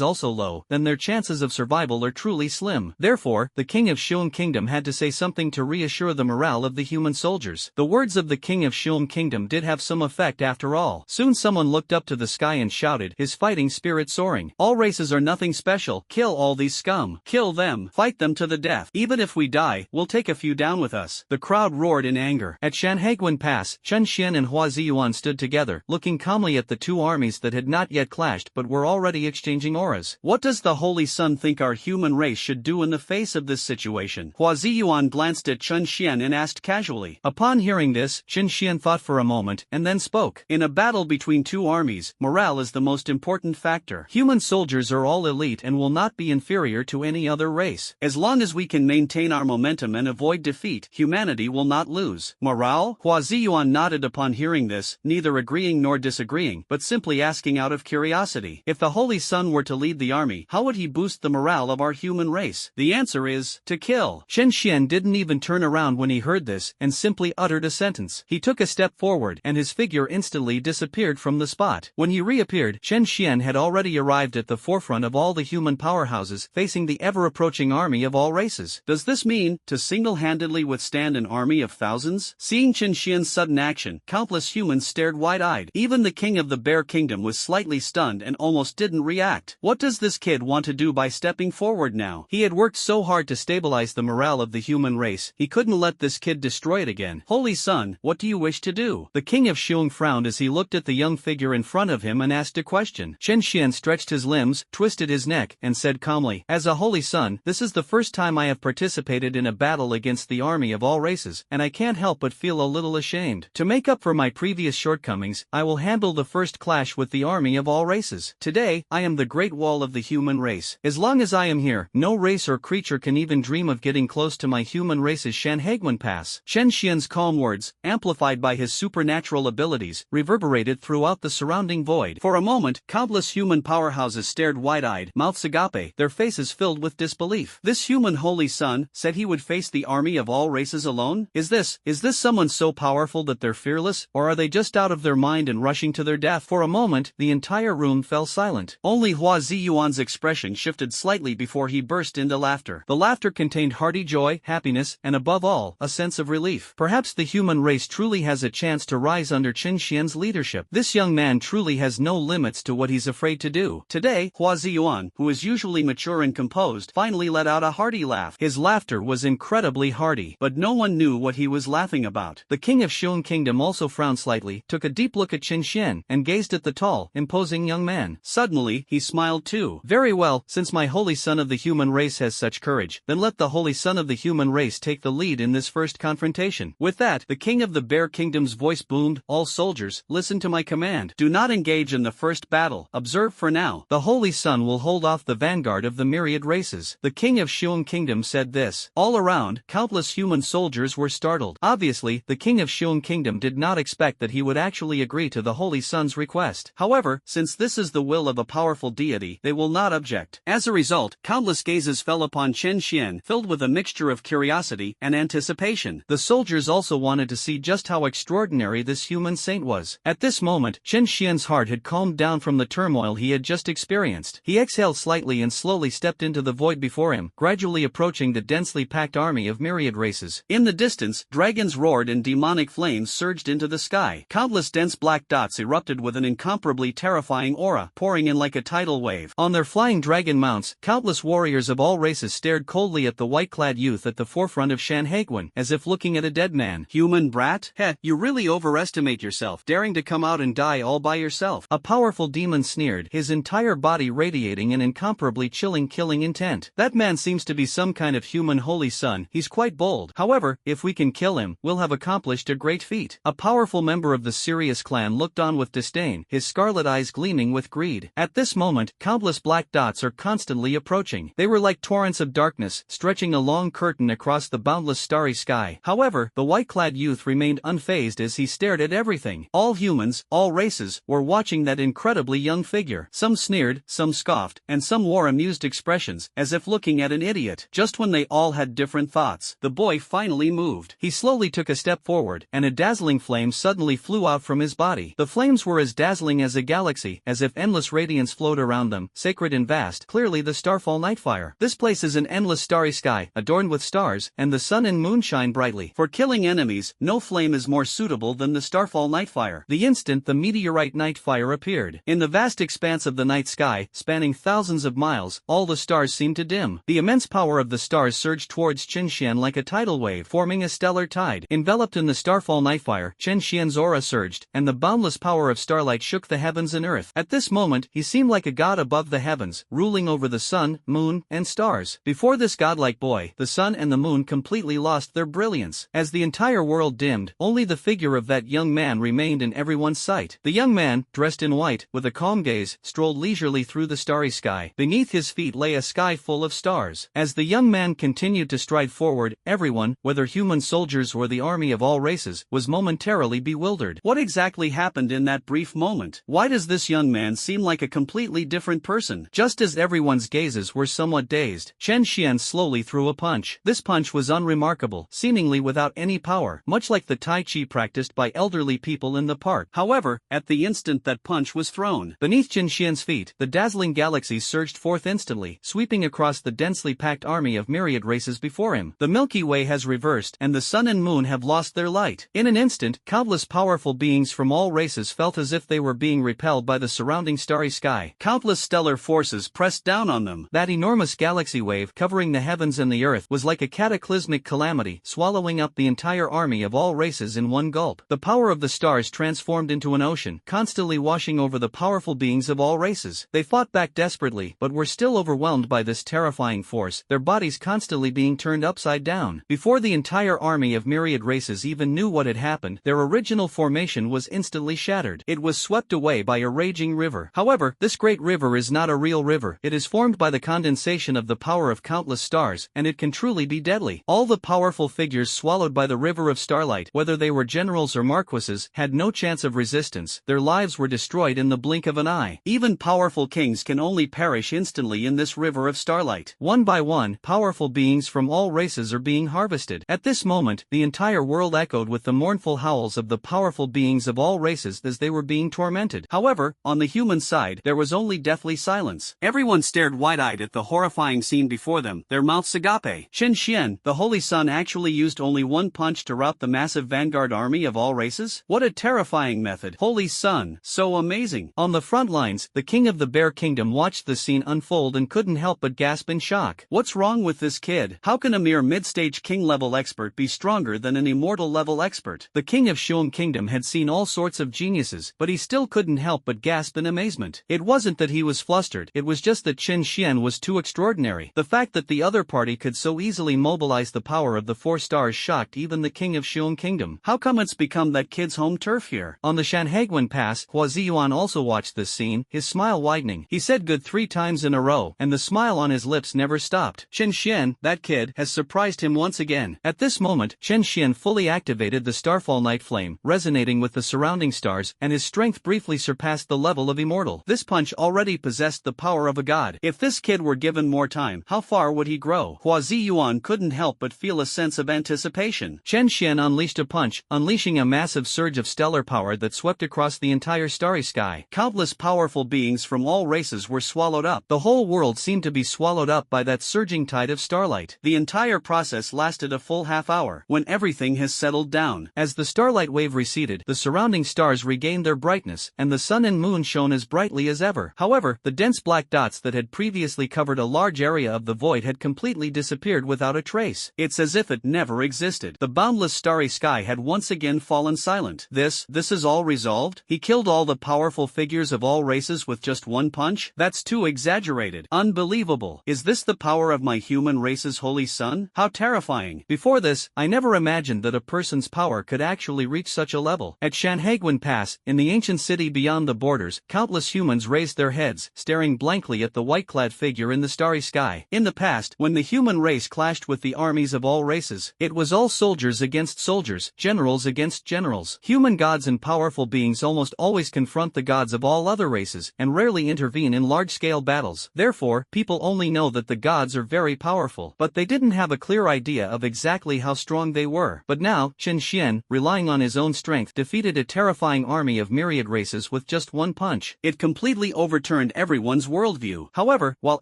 also low, then their chances of survival are truly slim. Therefore, the king of Xiong kingdom had to say something to reassure the morale of the human soldiers. The words of the king of Xiong kingdom did have some effect after all. Soon someone looked up to the sky and shouted, his fighting spirit soaring, "All races are nothing special. Kill all these scum. Kill them. Fight them to the death. Even if we die, we'll take a few down with us." The crowd roared in anger. At Sanhedrin Pass, Chen Xian and Hua Ziyuan stood together, looking calmly at the two armies that had not yet clashed but were already exchanging auras. What does the Holy Sun think our human race should do in the face of this situation? Hua Ziyuan glanced at Chen Xian and asked casually. Upon hearing this, Chen Xian thought for a moment and then spoke. In a battle between two armies, morale is the most important factor. Human soldiers are all elite and will not be inferior to any other race. As long as we can maintain our momentum and avoid defeat, humanity will not lose. Morale? Hua Ziyuan nodded upon hearing this, neither agreeing nor disagreeing, but simply asking out of curiosity. If the Holy Sun were to lead the army, how would he boost the morale of our human race? The answer is, to kill. Chen Xian didn't even turn around when he heard this, and simply uttered a sentence. He took a step forward, and his figure instantly disappeared from the spot. When he reappeared, Chen Xian had already arrived at the forefront of all the human powerhouses, facing the ever-approaching army of all races. Does this mean, to single-handedly withstand an army of thousands? Seeing Chen Xian's sudden action, countless humans stared wide-eyed. Even the king of the Bear Kingdom was slightly stunned and almost didn't react. What does this kid want to do by stepping forward now? He had worked so hard to stabilize the morale of the human race, he couldn't let this kid destroy it again. Holy Sun, what do you wish to do? The king of Xiong frowned as he looked at the young figure in front of him and asked a question. Chen Xian stretched his limbs, twisted his neck, and said calmly, "As a Holy Sun, this is the first time I have participated in a battle against the army of all races, and I can't help but feel a little ashamed. To make up for my previous shortcomings, I will handle the first clash with the army of all races. Today, I am the Great Wall of the human race. As long as I am here, no race or creature can even dream of getting close to my human race's Sanhedrin Pass." Chen Xian's calm words, amplified by his supernatural abilities, reverberated throughout the surrounding void. For a moment, countless human powerhouses stared wide-eyed, mouths agape, their faces filled with disbelief. This human Holy Sun said he would face the army of all races alone? Is this someone so powerful that they're fearless, or are they just out of their mind and rushing to their death? For a moment, the entire room fell silent. Only Hua Ziyuan's expression shifted slightly before he burst into laughter. The laughter contained hearty joy, happiness, and above all, a sense of relief. Perhaps the human race truly has a chance to rise under Qin Xian's leadership. This young man truly has no limits to what he's afraid to do. Today, Hua Ziyuan, who is usually mature and composed, finally let out a hearty laugh. His laughter was incredibly hearty, but no one knew what he was laughing about. The king of Xiong Kingdom also frowned slightly, took a deep look at Qin Xian, and gazed at the tall, imposing young man. Suddenly, he smiled too. Very well, since my holy son of the human race has such courage, then let the holy son of the human race take the lead in this first confrontation. With that, the king of the Bear Kingdom's voice boomed, all soldiers, listen to my command. Do not engage in the first battle. Observe for now. The holy sun will hold off the vanguard of the myriad races. The king of Xiong Kingdom said this. All around, countless human soldiers were startled. Obviously, the king of Xiong Kingdom did not expect that he would actually agree to the holy sun's request. However, since this is the will of a powerful deity, they will not object. As a result, countless gazes fell upon Qin Xian, filled with a mixture of curiosity and anticipation. The soldiers also wanted to see just how extraordinary this human saint was. At this moment, Qin Xian's heart had calmed down from the turmoil he had just experienced. He exhaled slightly and slowly stepped into the void before him, gradually approaching the densely packed army of myriad races. In the distance, dragons roared and demonic flames surged into the sky. Countless dense black dots erupted with an incomparably terrifying aura, pouring in like a tidal wave. On their flying dragon mounts, countless warriors of all races stared coldly at the white-clad youth at the forefront of Shan Haiguan, as if looking at a dead man. Human brat? Heh, you really overestimate yourself, daring to come out and die all by yourself. A powerful demon sneered, his entire body radiating an incomparably chilling killing intent. That man seems to be some kind of human holy son. He's quite bold. However, if we can kill him, we'll have accomplished a great feat. A powerful member of the Sirius clan looked on with disdain, his scarlet eyes gleaming with greed. At this moment, countless black dots are constantly approaching. They were like torrents of darkness, stretching a long curtain across the boundless starry sky. However, the white-clad youth remained unfazed as he stared at everything. All humans, all races, were watching that incredibly young figure. Some sneered, some scoffed, and some wore amused expressions, as if looking at an idiot. Just when they all had different thoughts, the boy finally moved. He slowly took a step forward, and a dazzling flame suddenly flew out from his body. The flames were as dazzling as a galaxy, as if endless radiance flowed around them, sacred and vast, clearly the Starfall Nightfire. This place is an endless starry sky, adorned with stars, and the sun and moon shine brightly. For killing enemies, no flame is more suitable than the Starfall Nightfire. The instant the meteorite Nightfire appeared, in the vast expanse of the night sky, spanning thousands of miles, all the stars seemed to dim. The immense power of the stars surged towards Qin Xian like a tidal wave, forming a stellar tide. Enveloped in the Starfall Nightfire, Qin Xian's aura surged, and the boundless power of starlight shook the heavens and earth. At this moment, he seemed like a god above the heavens, ruling over the sun, moon, and stars. Before this godlike boy, the sun and the moon completely lost their brilliance. As the entire world dimmed, only the figure of that young man remained in everyone's sight. The young man, dressed in white, with a calm gaze, strolled leisurely through the starry sky. Beneath his feet lay a sky full of stars. As the young man continued to stride forward, everyone, whether human soldiers or the army of all races, was momentarily bewildered. What exactly happened in that brief moment? Why does this young man seem like a completely different person? Just as everyone's gazes were somewhat dazed, Qin Xian slowly threw a punch. This punch was unremarkable, seemingly without any power, much like the Tai Chi practiced by elderly people in the park. However, at the instant that punch was thrown, beneath Qin Xian's feet, the dazzling galaxy surged forth instantly, sweeping across the densely packed army of myriad races before him. The Milky Way has reversed, and the sun and moon have lost their light. In an instant, countless powerful beings from all races felt as if they were being repelled by the surrounding starry sky. Countless stellar forces pressed down on them. That enormous galaxy wave, covering the heavens and the earth, was like a cataclysmic calamity, swallowing up the entire army of all races in one gulp. The power of the stars transformed into an ocean, constantly washing over the powerful beings of all races. They fought back desperately, but were still overwhelmed by this terrifying force, their bodies constantly being turned upside down. Before the entire army of myriad races even knew what had happened, their original formation was instantly shattered. It was swept away by a raging river. However, this great river is not a real river. It is formed by the condensation of the power of countless stars, and it can truly be deadly. All the powerful figures swallowed by the river of starlight, whether they were generals or marquises, had no chance of resistance. Their lives were destroyed in the blink of an eye. Even powerful kings can only perish instantly in this river of starlight. One by one, powerful beings from all races are being harvested. At this moment, the entire world world echoed with the mournful howls of the powerful beings of all races as they were being tormented. However, on the human side, there was only deathly silence. Everyone stared wide-eyed at the horrifying scene before them, their mouths agape. Chen Xian, the Holy Sun, actually used only one punch to rout the massive vanguard army of all races? What a terrifying method. Holy Sun, so amazing. On the front lines, the king of the Bear Kingdom watched the scene unfold and couldn't help but gasp in shock. What's wrong with this kid? How can a mere mid-stage king-level expert be stronger than an immortal-level expert? The king of Xiong Kingdom had seen all sorts of geniuses, but he still couldn't help but gasp in amazement. It wasn't that he was flustered, it was just that Chen Xian was too extraordinary. The fact that the other party could so easily mobilize the power of the 4 stars shocked even the king of Xiong Kingdom. How come it's become that kid's home turf here? On the Shanhaiguan Pass, Hua Ziyuan also watched this scene, his smile widening. He said good 3 times in a row, and the smile on his lips never stopped. Chen Xian, that kid, has surprised him once again. At this moment, Chen Xian fully activated the Starfall Night Flame, resonating with the surrounding stars, and his strength briefly surpassed the level of immortal. This punch already possessed the power of a god. If this kid were given more time, how far would he grow? Hua Ziyuan couldn't help but feel a sense of anticipation. Chen Xian unleashed a punch, unleashing a massive surge of stellar power that swept across the entire starry sky. Countless powerful beings from all races were swallowed up. The whole world seemed to be swallowed up by that surging tide of starlight. The entire process lasted a full half-hour, when everything has settled down. As the starlight wave receded, the surrounding stars regained their brightness, and the sun and moon shone as brightly as ever. However, the dense black dots that had previously covered a large area of the void had completely disappeared without a trace. It's as if it never existed. The boundless starry sky had once again fallen silent. This is all resolved? He killed all the powerful figures of all races with just one punch? That's too exaggerated. Unbelievable. Is this the power of my human race's Holy Sun? How terrifying. Before this, I never imagined that a person's power could actually reach such a level. At Shanhaiguan Pass, in the ancient city beyond the borders, countless humans raised their heads, staring blankly at the white-clad figure in the starry sky. In the past, when the human race clashed with the armies of all races, it was all soldiers against soldiers, generals against generals. Human gods and powerful beings almost always confront the gods of all other races, and rarely intervene in large-scale battles. Therefore, people only know that the gods are very powerful, but they didn't have a clear idea of exactly how strong they were. But now, Chen Xian, relying on his own strength, defeated a terrifying army of myriad races with just one punch. It completely overturned everyone's worldview. However, while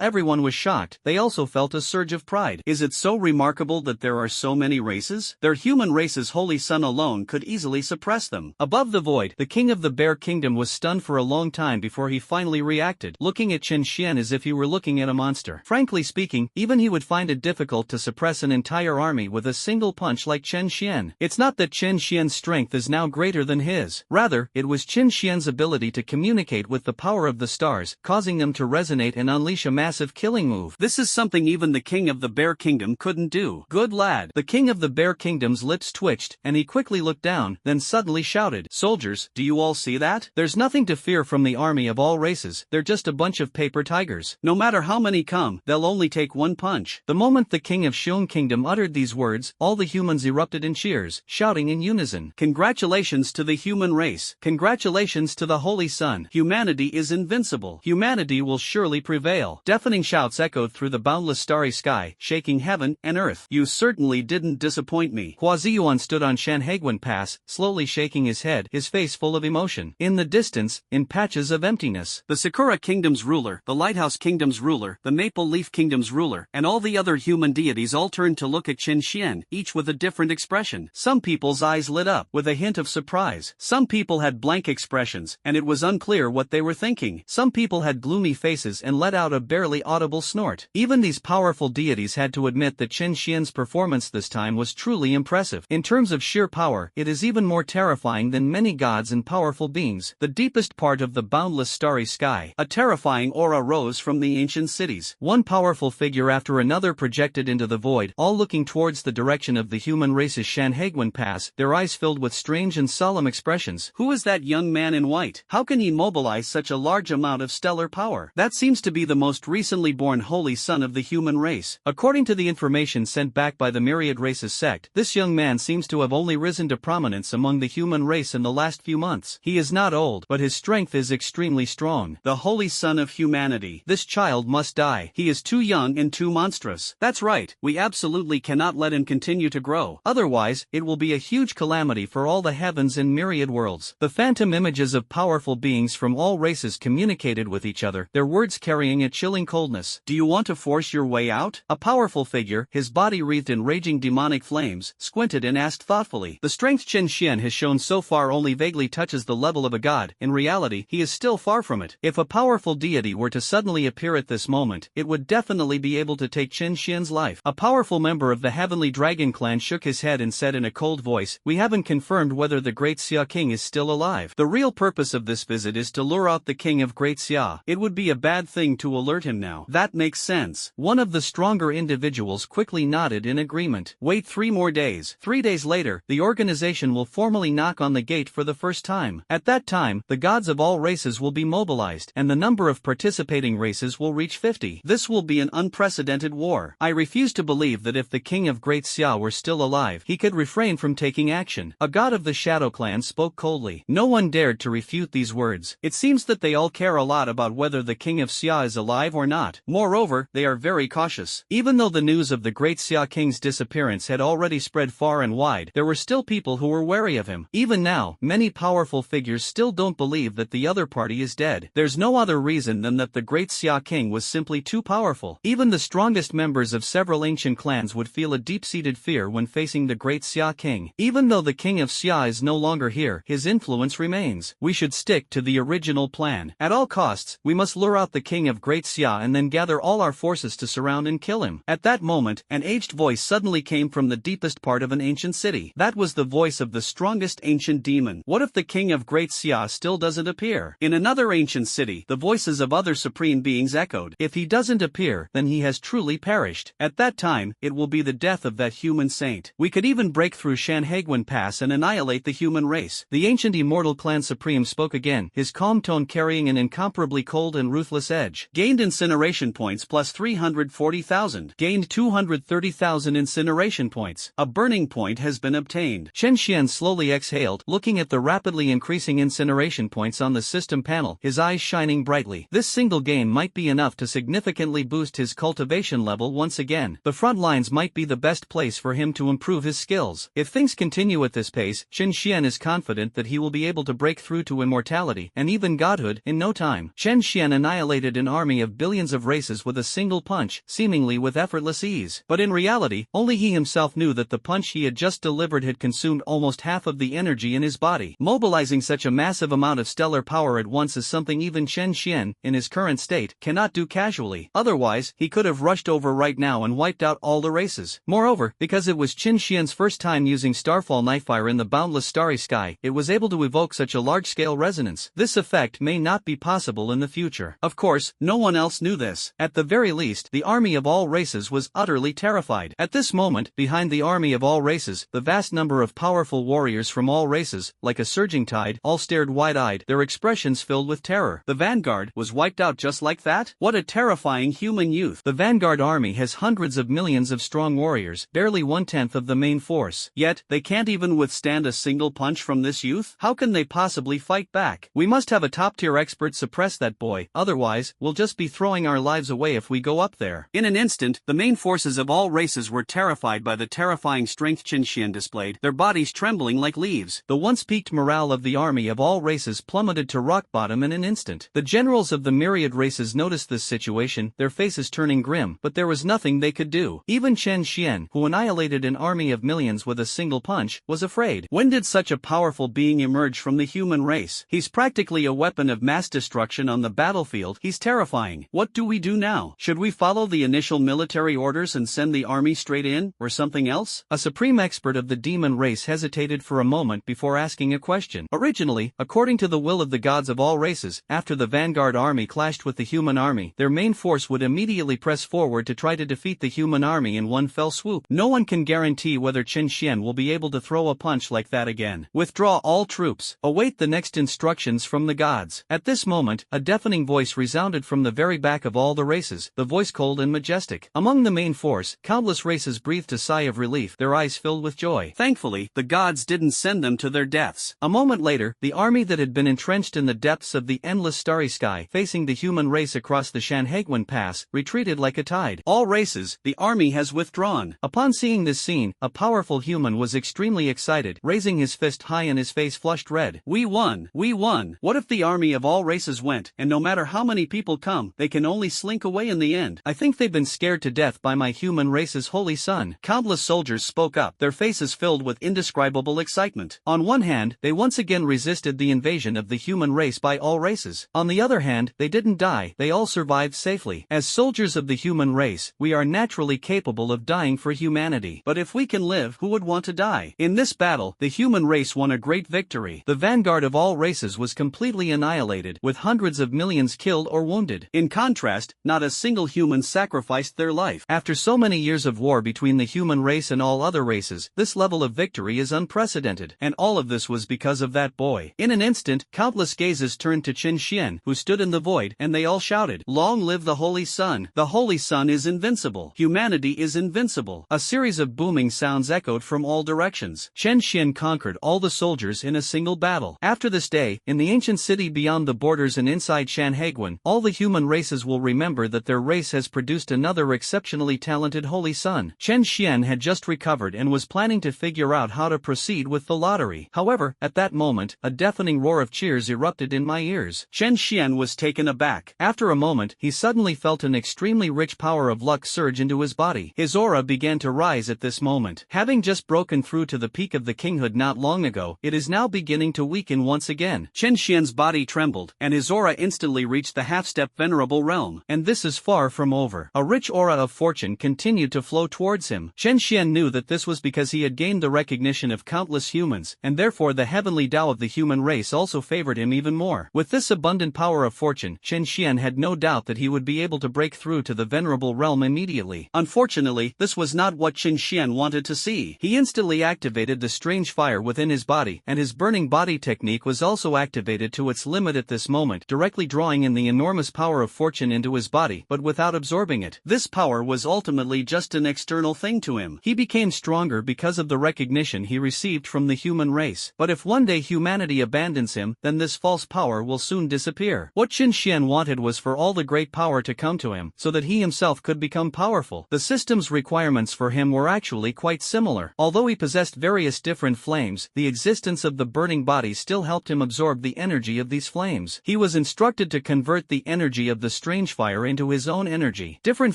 everyone was shocked, they also felt a surge of pride. Is it so remarkable that there are so many races? Their human race's Holy Sun alone could easily suppress them. Above the void, the king of the Bear Kingdom was stunned for a long time before he finally reacted, looking at Chen Xian as if he were looking at a monster. Frankly speaking, even he would find it difficult to suppress an entire army with a single punch like Chen Xian. It's not that Chen Xian's strength is now greater than his. Rather, it was Chen Xian's ability to communicate with the power of the stars, causing them to resonate and unleash a massive killing move. This is something even the king of the Bear Kingdom couldn't do. Good lad. The king of the Bear Kingdom's lips twitched, and he quickly looked down, then suddenly shouted, "Soldiers, do you all see that? There's nothing to fear from the army of all races, they're just a bunch of paper tigers. No matter how many come, they'll only take one punch." The moment the king of Xiong Kingdom uttered these words, all the humans erupted in cheers, shouting in unison, "Congratulations to the human race. Congratulations to the Holy Sun. Humanity is invincible. Humanity will surely prevail." Deafening shouts echoed through the boundless starry sky, shaking heaven and earth. You certainly didn't disappoint me. Hua Ziyuan stood on Shanhaiguan Pass, slowly shaking his head, his face full of emotion. In the distance, in patches of emptiness, the Sakura Kingdom's ruler, the Lighthouse Kingdom's ruler, the Maple Leaf Kingdom's ruler, and all the other human deities all turned to look at Chen Xian, each with a different expression. Some people's eyes lit up, with a hint of surprise. Some people had blank expressions, and it was unclear what they were thinking. Some people had gloomy faces and let out a barely audible snort. Even these powerful deities had to admit that Chen Xian's performance this time was truly impressive. In terms of sheer power, it is even more terrifying than many gods and powerful beings. The deepest part of the boundless starry sky, a terrifying aura rose from the ancient cities. One powerful figure after another projected into the void, all looking towards the direction of the human race's Shanhaiguan Pass, their eyes filled with strange and solemn expressions. Who is that young man in white? How can he mobilize such a large amount of stellar power? That seems to be the most recently born Holy Son of the human race. According to the information sent back by the Myriad race's sect, this young man seems to have only risen to prominence among the human race in the last few months. He is not old, but his strength is extremely strong. The Holy Son of humanity. This child must die. He is too young and too monstrous. That's right, we absolutely cannot let him continue to grow. Otherwise, Otherwise, it will be a huge calamity for all the heavens and myriad worlds. The phantom images of powerful beings from all races communicated with each other, their words carrying a chilling coldness. Do you want to force your way out? A powerful figure, his body wreathed in raging demonic flames, squinted and asked thoughtfully. The strength Chen Xian has shown so far only vaguely touches the level of a god. In reality, he is still far from it. If a powerful deity were to suddenly appear at this moment, it would definitely be able to take Chen Xian's life. A powerful member of the Heavenly Dragon clan shook his head and said in a cold voice, "We haven't confirmed whether the Great Xia King is still alive. The real purpose of this visit is to lure out the King of Great Xia. It would be a bad thing to alert him now." That makes sense. One of the stronger individuals quickly nodded in agreement. Wait 3 more days. 3 days later, the organization will formally knock on the gate for the first time. At that time, the gods of all races will be mobilized, and the number of participating races will reach 50. This will be an unprecedented war. I refuse to believe that if the King of Great Xia were still alive, he could refrain from taking action. A god of the Shadow Clan spoke coldly. No one dared to refute these words. It seems that they all care a lot about whether the King of Xia is alive or not. Moreover, they are very cautious. Even though the news of the Great Xia King's disappearance had already spread far and wide, there were still people who were wary of him. Even now, many powerful figures still don't believe that the other party is dead. There's no other reason than that the Great Xia King was simply too powerful. Even the strongest members of several ancient clans would feel a deep-seated fear when facing the Great Xia King. Even though the King of Xia is no longer here, his influence remains. We should stick to the original plan. At all costs, we must lure out the King of Great Xia and then gather all our forces to surround and kill him. At that moment, an aged voice suddenly came from the deepest part of an ancient city. That was the voice of the strongest ancient demon. What if the King of Great Xia still doesn't appear? In another ancient city, the voices of other supreme beings echoed. If he doesn't appear, then he has truly perished. At that time, it will be the death of that human saint. We could even break through Shanhaiguan Pass and annihilate the human race. The ancient immortal clan supreme spoke again, his calm tone carrying an incomparably cold and ruthless edge. Gained incineration points plus 340,000. Gained 230,000 incineration points. A burning point has been obtained. Chen Xian slowly exhaled, looking at the rapidly increasing incineration points on the system panel, his eyes shining brightly. This single gain might be enough to significantly boost his cultivation level once again. The front lines might be the best place for him to improve his skills. If things continue at this pace, Chen Xian is confident that he will be able to break through to immortality and even godhood in no time. Chen Xian annihilated an army of billions of races with a single punch, seemingly with effortless ease. But in reality, only he himself knew that the punch he had just delivered had consumed almost half of the energy in his body. Mobilizing such a massive amount of stellar power at once is something even Chen Xian, in his current state, cannot do casually. Otherwise, he could have rushed over right now and wiped out all the races. Moreover, because it was Chen Xian's first time using Starfall Nightfire in the boundless starry sky, it was able to evoke such a large-scale resonance. This effect may not be possible in the future. Of course, no one else knew this. At the very least, the army of all races was utterly terrified. At this moment, behind the army of all races, the vast number of powerful warriors from all races, like a surging tide, all stared wide-eyed, their expressions filled with terror. The vanguard was wiped out just like that? What a terrifying human youth. The vanguard army has hundreds of millions of strong warriors, barely 1/10 of the main force. Yet, they can't even withstand a single punch from this youth? How can they possibly fight back? We must have a top-tier expert suppress that boy, otherwise, we'll just be throwing our lives away if we go up there. In an instant, the main forces of all races were terrified by the terrifying strength Chen Xian displayed, their bodies trembling like leaves. The once peaked morale of the army of all races plummeted to rock bottom in an instant. The generals of the myriad races noticed this situation, their faces turning grim, but there was nothing they could do. Even Chen Xian, who annihilated an army of millions with a single punch, was afraid. When did such a powerful being emerge from the human race? He's practically a weapon of mass destruction on the battlefield. He's terrifying. What do we do now? Should we follow the initial military orders and send the army straight in, or something else? A supreme expert of the demon race hesitated for a moment before asking a question. Originally, according to the will of the gods of all races, after the vanguard army clashed with the human army, their main force would immediately press forward to try to defeat the human army in one fell swoop. No one can guarantee whether Chen Xian will be able to throw a punch like that again. Withdraw all troops. Await the next instructions from the gods. At this moment, a deafening voice resounded from the very back of all the races, the voice cold and majestic. Among the main force, countless races breathed a sigh of relief, their eyes filled with joy. Thankfully, the gods didn't send them to their deaths. A moment later, the army that had been entrenched in the depths of the endless starry sky, facing the human race across the Shanhaiguan Pass, retreated like a tide. All races, the army has withdrawn. Upon seeing this scene, a powerful powerful human was extremely excited, raising his fist high and his face flushed red. We won! We won! What if the army of all races went, and no matter how many people come, they can only slink away in the end? I think they've been scared to death by my human race's holy son. Countless soldiers spoke up, their faces filled with indescribable excitement. On one hand, they once again resisted the invasion of the human race by all races. On the other hand, they didn't die, they all survived safely. As soldiers of the human race, we are naturally capable of dying for humanity. But if we can live, who would want to die? In this battle, the human race won a great victory. The vanguard of all races was completely annihilated, with hundreds of millions killed or wounded. In contrast, not a single human sacrificed their life. After so many years of war between the human race and all other races, this level of victory is unprecedented. And all of this was because of that boy. In an instant, countless gazes turned to Qin Xian, who stood in the void, and they all shouted, "Long live the Holy Sun! The Holy Sun is invincible! Humanity is invincible!" A series of booming sounds echoed from all directions. Qin Xian conquered all the soldiers in a single battle. After this day, in the ancient city beyond the borders and inside Shanhaiguan, all the human races will remember that their race has produced another exceptionally talented Holy Sun. Qin Xian had just recovered and was planning to figure out how to proceed with the lottery. However, at that moment, a deafening roar of cheers erupted in my ears. Qin Xian was taken aback. After a moment, he suddenly felt an extremely rich power of luck surge into his body. His aura began to rise at this moment. Having just broken through to the peak of the kinghood not long ago, it is now beginning to weaken once again. Qin Xian's body trembled, and his aura instantly reached the half-step venerable realm. And this is far from over. A rich aura of fortune continued to flow towards him. Qin Xian knew that this was because he had gained the recognition of countless humans, and therefore the heavenly Tao of the human race also favored him even more. With this abundant power of fortune, Qin Xian had no doubt that he would be able to break through to the venerable realm immediately. Unfortunately, this was not what Qin Xian wanted to see. He instantly activated the strange fire within his body, and his burning body technique was also activated to its limit at this moment, directly drawing in the enormous power of fortune into his body, but without absorbing it. This power was ultimately just an external thing to him. He became stronger because of the recognition he received from the human race. But if one day humanity abandons him, then this false power will soon disappear. What Qin Xian wanted was for all the great power to come to him, so that he himself could become powerful. The system's requirements for him were actually quite similar. Although he possessed various different flames, the existence of the burning body still helped him absorb the energy of these flames. He was instructed to convert the energy of the strange fire into his own energy. Different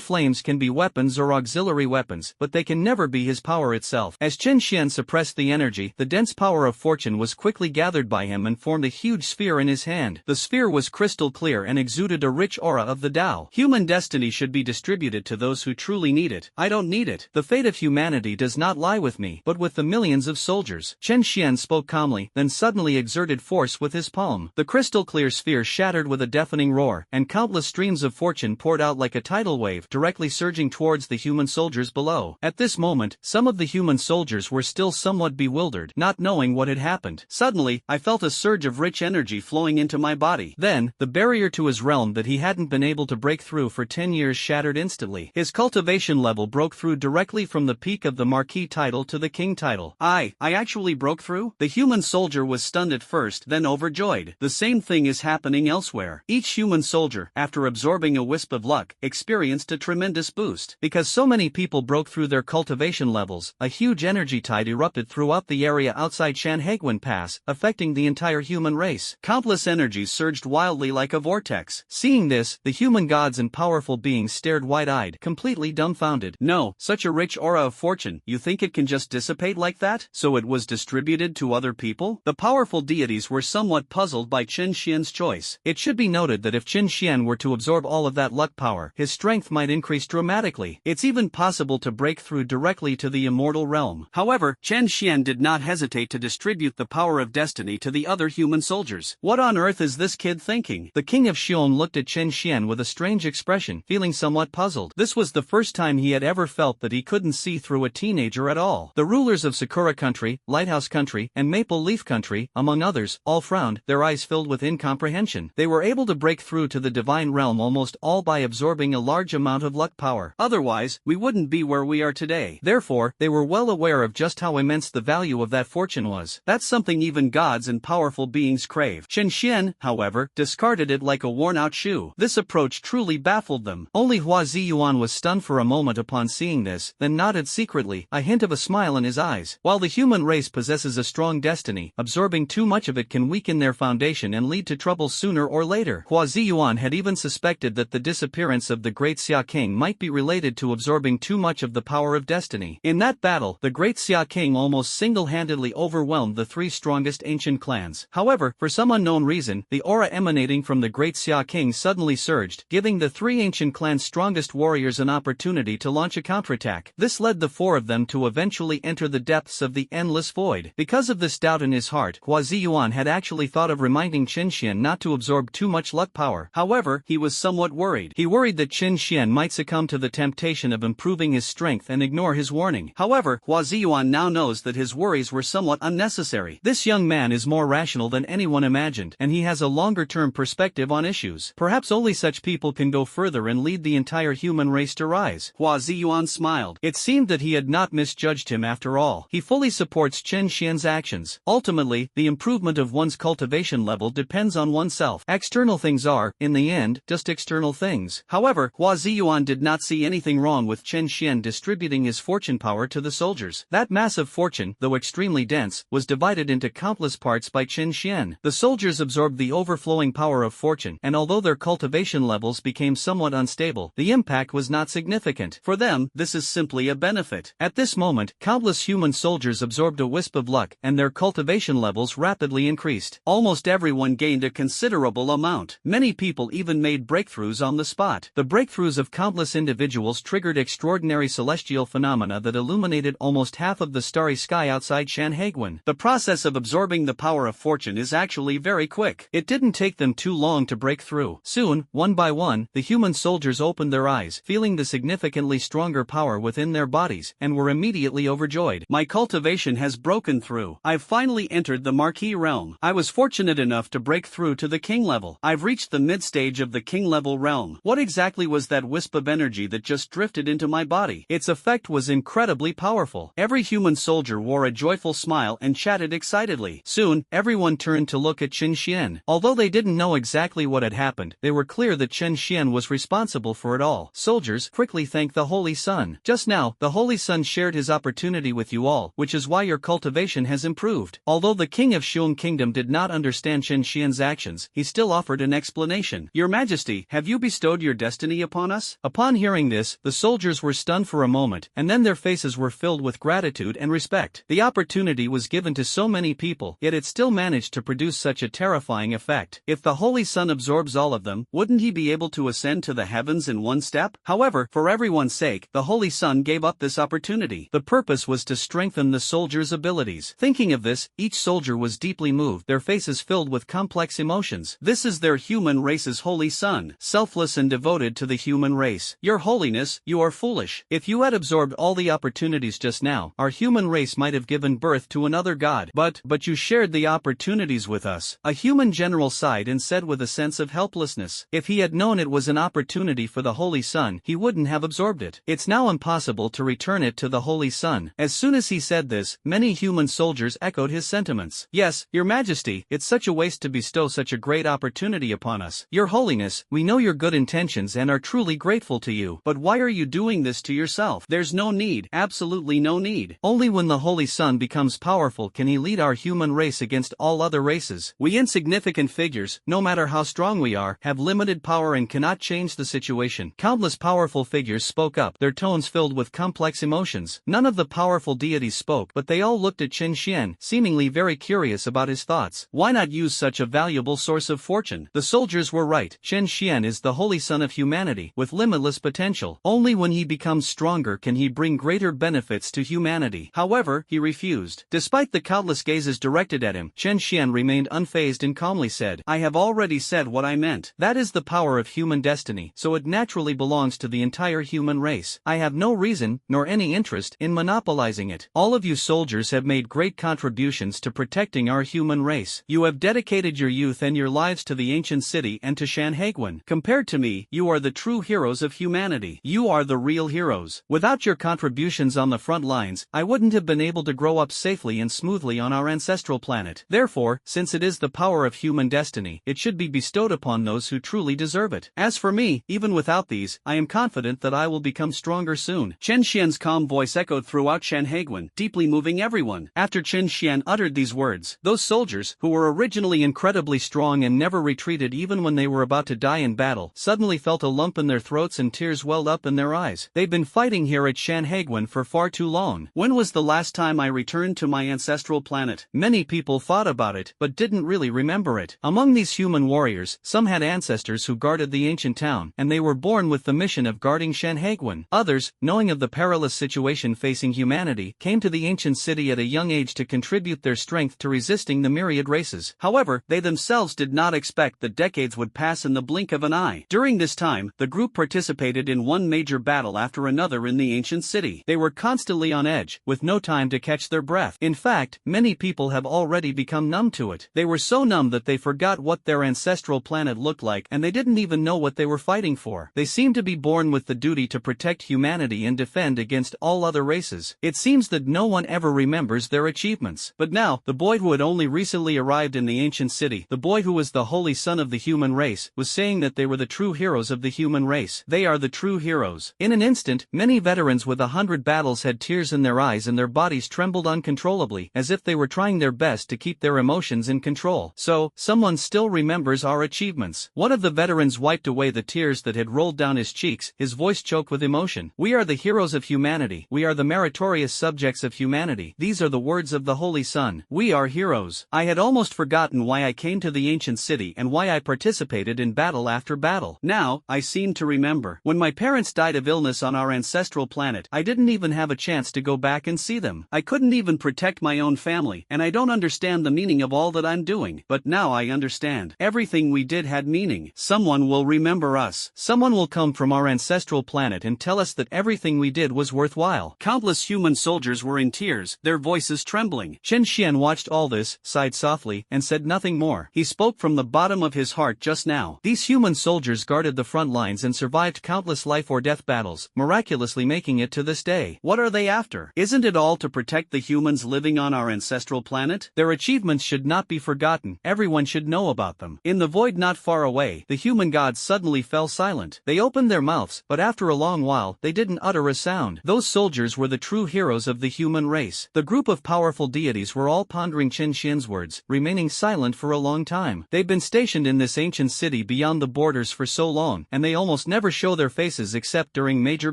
flames can be weapons or auxiliary weapons, but they can never be his power itself. As Qin Xian suppressed the energy, the dense power of fortune was quickly gathered by him and formed a huge sphere in his hand. The sphere was crystal clear and exuded a rich aura of the Tao. Human destiny should be distributed to those who truly need it. I don't need it. The fate of humanity does not lie with me, but with the millions of soldiers. Qin Xian spoke calmly, then suddenly exerted force with his palm. The crystal clear sphere shattered with a deafening roar, and countless streams of fortune poured out like a tidal wave, directly surging towards the human soldiers below. At this moment, some of the human soldiers were still somewhat bewildered, not knowing what had happened. Suddenly, I felt a surge of rich energy flowing into my body. Then, the barrier to his realm that he hadn't been able to break through for 10 years shattered instantly. His cultivation level broke through directly from the peak of the Marquis title to the King title. I actually broke through? The human soldier was stunned at first, then overjoyed. The same thing is happening elsewhere. Each human soldier, after absorbing a wisp of luck, experienced a tremendous boost. Because so many people broke through their cultivation levels, a huge energy tide erupted throughout the area outside Shanhaiguan Pass, affecting the entire human race. Countless energies surged wildly like a vortex. Seeing this, the human gods and powerful beings stared wide-eyed, completely dumbfounded. No, such a rich aura of fortune, you think it can just dissipate like that? So it was distributed to other people? The powerful deities were somewhat puzzled by Qin Xian's choice. It should be noted that if Qin Xian were to absorb all of that luck power, his strength might increase dramatically. It's even possible to break through directly to the immortal realm. However, Qin Xian did not hesitate to distribute the power of destiny to the other human soldiers. What on earth is this kid thinking? The king of Xion looked at Qin Xian with a strange expression, feeling somewhat puzzled. This was the first time he had ever felt that he couldn't see through a teenager at all. The rulers of Sakura Country, Lighthouse Country, and Maple Leaf Country, among others, all frowned, their eyes filled with incomprehension. They were able to break through to the divine realm almost all by absorbing a large amount of luck power. Otherwise, we wouldn't be where we are today. Therefore, they were well aware of just how immense the value of that fortune was. That's something even gods and powerful beings crave. Qin Xian, however, discarded it like a worn-out shoe. This approach truly baffled them. Only Hua Ziyuan was stunned for a moment upon seeing this, then nodded secretly, a hint hint of a smile in his eyes. While the human race possesses a strong destiny, absorbing too much of it can weaken their foundation and lead to trouble sooner or later. Hua Ziyuan had even suspected that the disappearance of the great Xia King might be related to absorbing too much of the power of destiny. In that battle, the great Xia King almost single-handedly overwhelmed the three strongest ancient clans. However, for some unknown reason, the aura emanating from the great Xia King suddenly surged, giving the three ancient clans' strongest warriors an opportunity to launch a counterattack. This led the four of them to eventually enter the depths of the endless void. Because of this doubt in his heart, Hua Ziyuan had actually thought of reminding Qin Xian not to absorb too much luck power. However, he was somewhat worried. He worried that Qin Xian might succumb to the temptation of improving his strength and ignore his warning. However, Hua Ziyuan now knows that his worries were somewhat unnecessary. This young man is more rational than anyone imagined, and he has a longer-term perspective on issues. Perhaps only such people can go further and lead the entire human race to rise. Hua Ziyuan smiled. It seemed that he had not misjudged him after all. He fully supports Qin Xian's actions. Ultimately, the improvement of one's cultivation level depends on oneself. External things are, in the end, just external things. However, Hua Ziyuan did not see anything wrong with Qin Xian distributing his fortune power to the soldiers. That massive fortune, though extremely dense, was divided into countless parts by Qin Xian. The soldiers absorbed the overflowing power of fortune, and although their cultivation levels became somewhat unstable, the impact was not significant. For them, this is simply a benefit. At this moment, countless human soldiers absorbed a wisp of luck, and their cultivation levels rapidly increased. Almost everyone gained a considerable amount. Many people even made breakthroughs on the spot. The breakthroughs of countless individuals triggered extraordinary celestial phenomena that illuminated almost half of the starry sky outside Shanhaiguan. The process of absorbing the power of fortune is actually very quick. It didn't take them too long to break through. Soon, one by one, the human soldiers opened their eyes, feeling the significantly stronger power within their bodies, and were immediately overjoyed. My cultivation has broken through. I've finally entered the Marquis realm. I was fortunate enough to break through to the king level. I've reached the mid-stage of the king level realm. What exactly was that wisp of energy that just drifted into my body? Its effect was incredibly powerful. Every human soldier wore a joyful smile and chatted excitedly. Soon, everyone turned to look at Qin Xian. Although they didn't know exactly what had happened, they were clear that Qin Xian was responsible for it all. Soldiers, quickly thank the Holy Sun. Just now, the Holy Sun shared his opportunity with you all, which is why your cultivation has improved. Although the king of Xiong Kingdom did not understand Qin Xian's actions, he still offered an explanation. Your Majesty, have you bestowed your destiny upon us? Upon hearing this, the soldiers were stunned for a moment, and then their faces were filled with gratitude and respect. The opportunity was given to so many people, yet it still managed to produce such a terrifying effect. If the Holy Sun absorbs all of them, wouldn't he be able to ascend to the heavens in one step? However, for everyone's sake, the Holy Sun gave up this opportunity. The purpose was to strengthen the soldiers' abilities. Thinking of this, each soldier was deeply moved, their faces filled with complex emotions. This is their human race's Holy Sun, selfless and devoted to the human race. Your Holiness, you are foolish. If you had absorbed all the opportunities just now, our human race might have given birth to another god. But you shared the opportunities with us. A human general sighed and said with a sense of helplessness. If he had known it was an opportunity for the Holy Sun, he wouldn't have absorbed it. It's now impossible to return it to the Holy Sun. As soon as he said this, many human soldiers echoed his sentiments. Yes, Your Majesty, it's such a waste to bestow such a great opportunity upon us. Your Holiness, we know your good intentions and are truly grateful to you. But why are you doing this to yourself? There's no need, absolutely no need. Only when the Holy Sun becomes powerful can he lead our human race against all other races. We insignificant figures, no matter how strong we are, have limited power and cannot change the situation. Countless powerful figures spoke up, their tones filled with complex emotions. None of the powerful deities spoke, but they all looked at Qin Xian, seemingly very curious about his thoughts. Why not use such a valuable source of fortune? The soldiers were right. Qin Xian is the Holy Sun of humanity, with limitless potential. Only when he becomes stronger can he bring greater benefits to humanity. However, he refused. Despite the countless gazes directed at him, Qin Xian remained unfazed and calmly said, I have already said what I meant. That is the power of human destiny, so it naturally belongs to the entire human race. I have no reason, nor any interest, in monopolizing it. All of you soldiers have made great contributions to protecting our human race. You have dedicated your youth and your lives to the ancient city and to Shanhaiguan. Compared to me, you are the true heroes of humanity. You are the real heroes. Without your contributions on the front lines, I wouldn't have been able to grow up safely and smoothly on our ancestral planet. Therefore, since it is the power of human destiny, it should be bestowed upon those who truly deserve it. As for me, even without these, I am confident that I will become stronger soon. Qin Xian's calm voice echoed throughout Shanhaiguan, deeply moving everyone. After Chen Xian uttered these words, those soldiers, who were originally incredibly strong and never retreated even when they were about to die in battle, suddenly felt a lump in their throats and tears welled up in their eyes. They've been fighting here at Shanhaiguan for far too long. When was the last time I returned to my ancestral planet? Many people thought about it, but didn't really remember it. Among these human warriors, some had ancestors who guarded the ancient town, and they were born with the mission of guarding Shanhaiguan. Others, knowing of the perilous situation facing humanity, came to the ancient city at a young age to contribute their strength to resisting the myriad races. However, they themselves did not expect that decades would pass in the blink of an eye. During this time, the group participated in one major battle after another in the ancient city. They were constantly on edge, with no time to catch their breath. In fact, many people have already become numb to it. They were so numb that they forgot what their ancestral planet looked like, and they didn't even know what they were fighting for. They seemed to be born with the duty to protect humanity and defend against all other races. It seems that no one ever remembers their achievements. But now, the boy who had only recently arrived in the ancient city, the boy who was the holy son of the human race, was saying that they were the true heroes of the human race. They are the true heroes. In an instant, many veterans with 100 battles had tears in their eyes and their bodies trembled uncontrollably, as if they were trying their best to keep their emotions in control. So, someone still remembers our achievements. One of the veterans wiped away the tears that had rolled down his cheeks, his voice choked with emotion. We are the heroes of humanity. We are the meritorious subjects of humanity. These are the words of the Holy Son. We are heroes. I had almost forgotten why I came to the ancient city and why I participated in battle after battle. Now, I seem to remember. When my parents died of illness on our ancestral planet, I didn't even have a chance to go back and see them. I couldn't even protect my own family, and I don't understand the meaning of all that I'm doing. But now I understand. Everything we did had meaning. Someone will remember us. Someone will come from our ancestral planet and tell us that everything we did was worthwhile. Countless human soldiers were in tears, their voices trembling. Chen Xian watched all this, sighed softly, and said nothing more. He spoke from the bottom of his heart just now. These human soldiers guarded the front lines and survived countless life or death battles, miraculously making it to this day. What are they after? Isn't it all to protect the humans living on our ancestral planet? Their achievements should not be forgotten. Everyone should know about them. In the void not far away, the human gods suddenly fell silent. They opened their mouths, but after a long while, they didn't utter a sound. Those soldiers were the true heroes of the human race. The group of powerful deities were all pondering Chen Xian's words, remaining silent for a long time. They've been stationed in this ancient city beyond the borders for so long, and they almost never show their faces except during major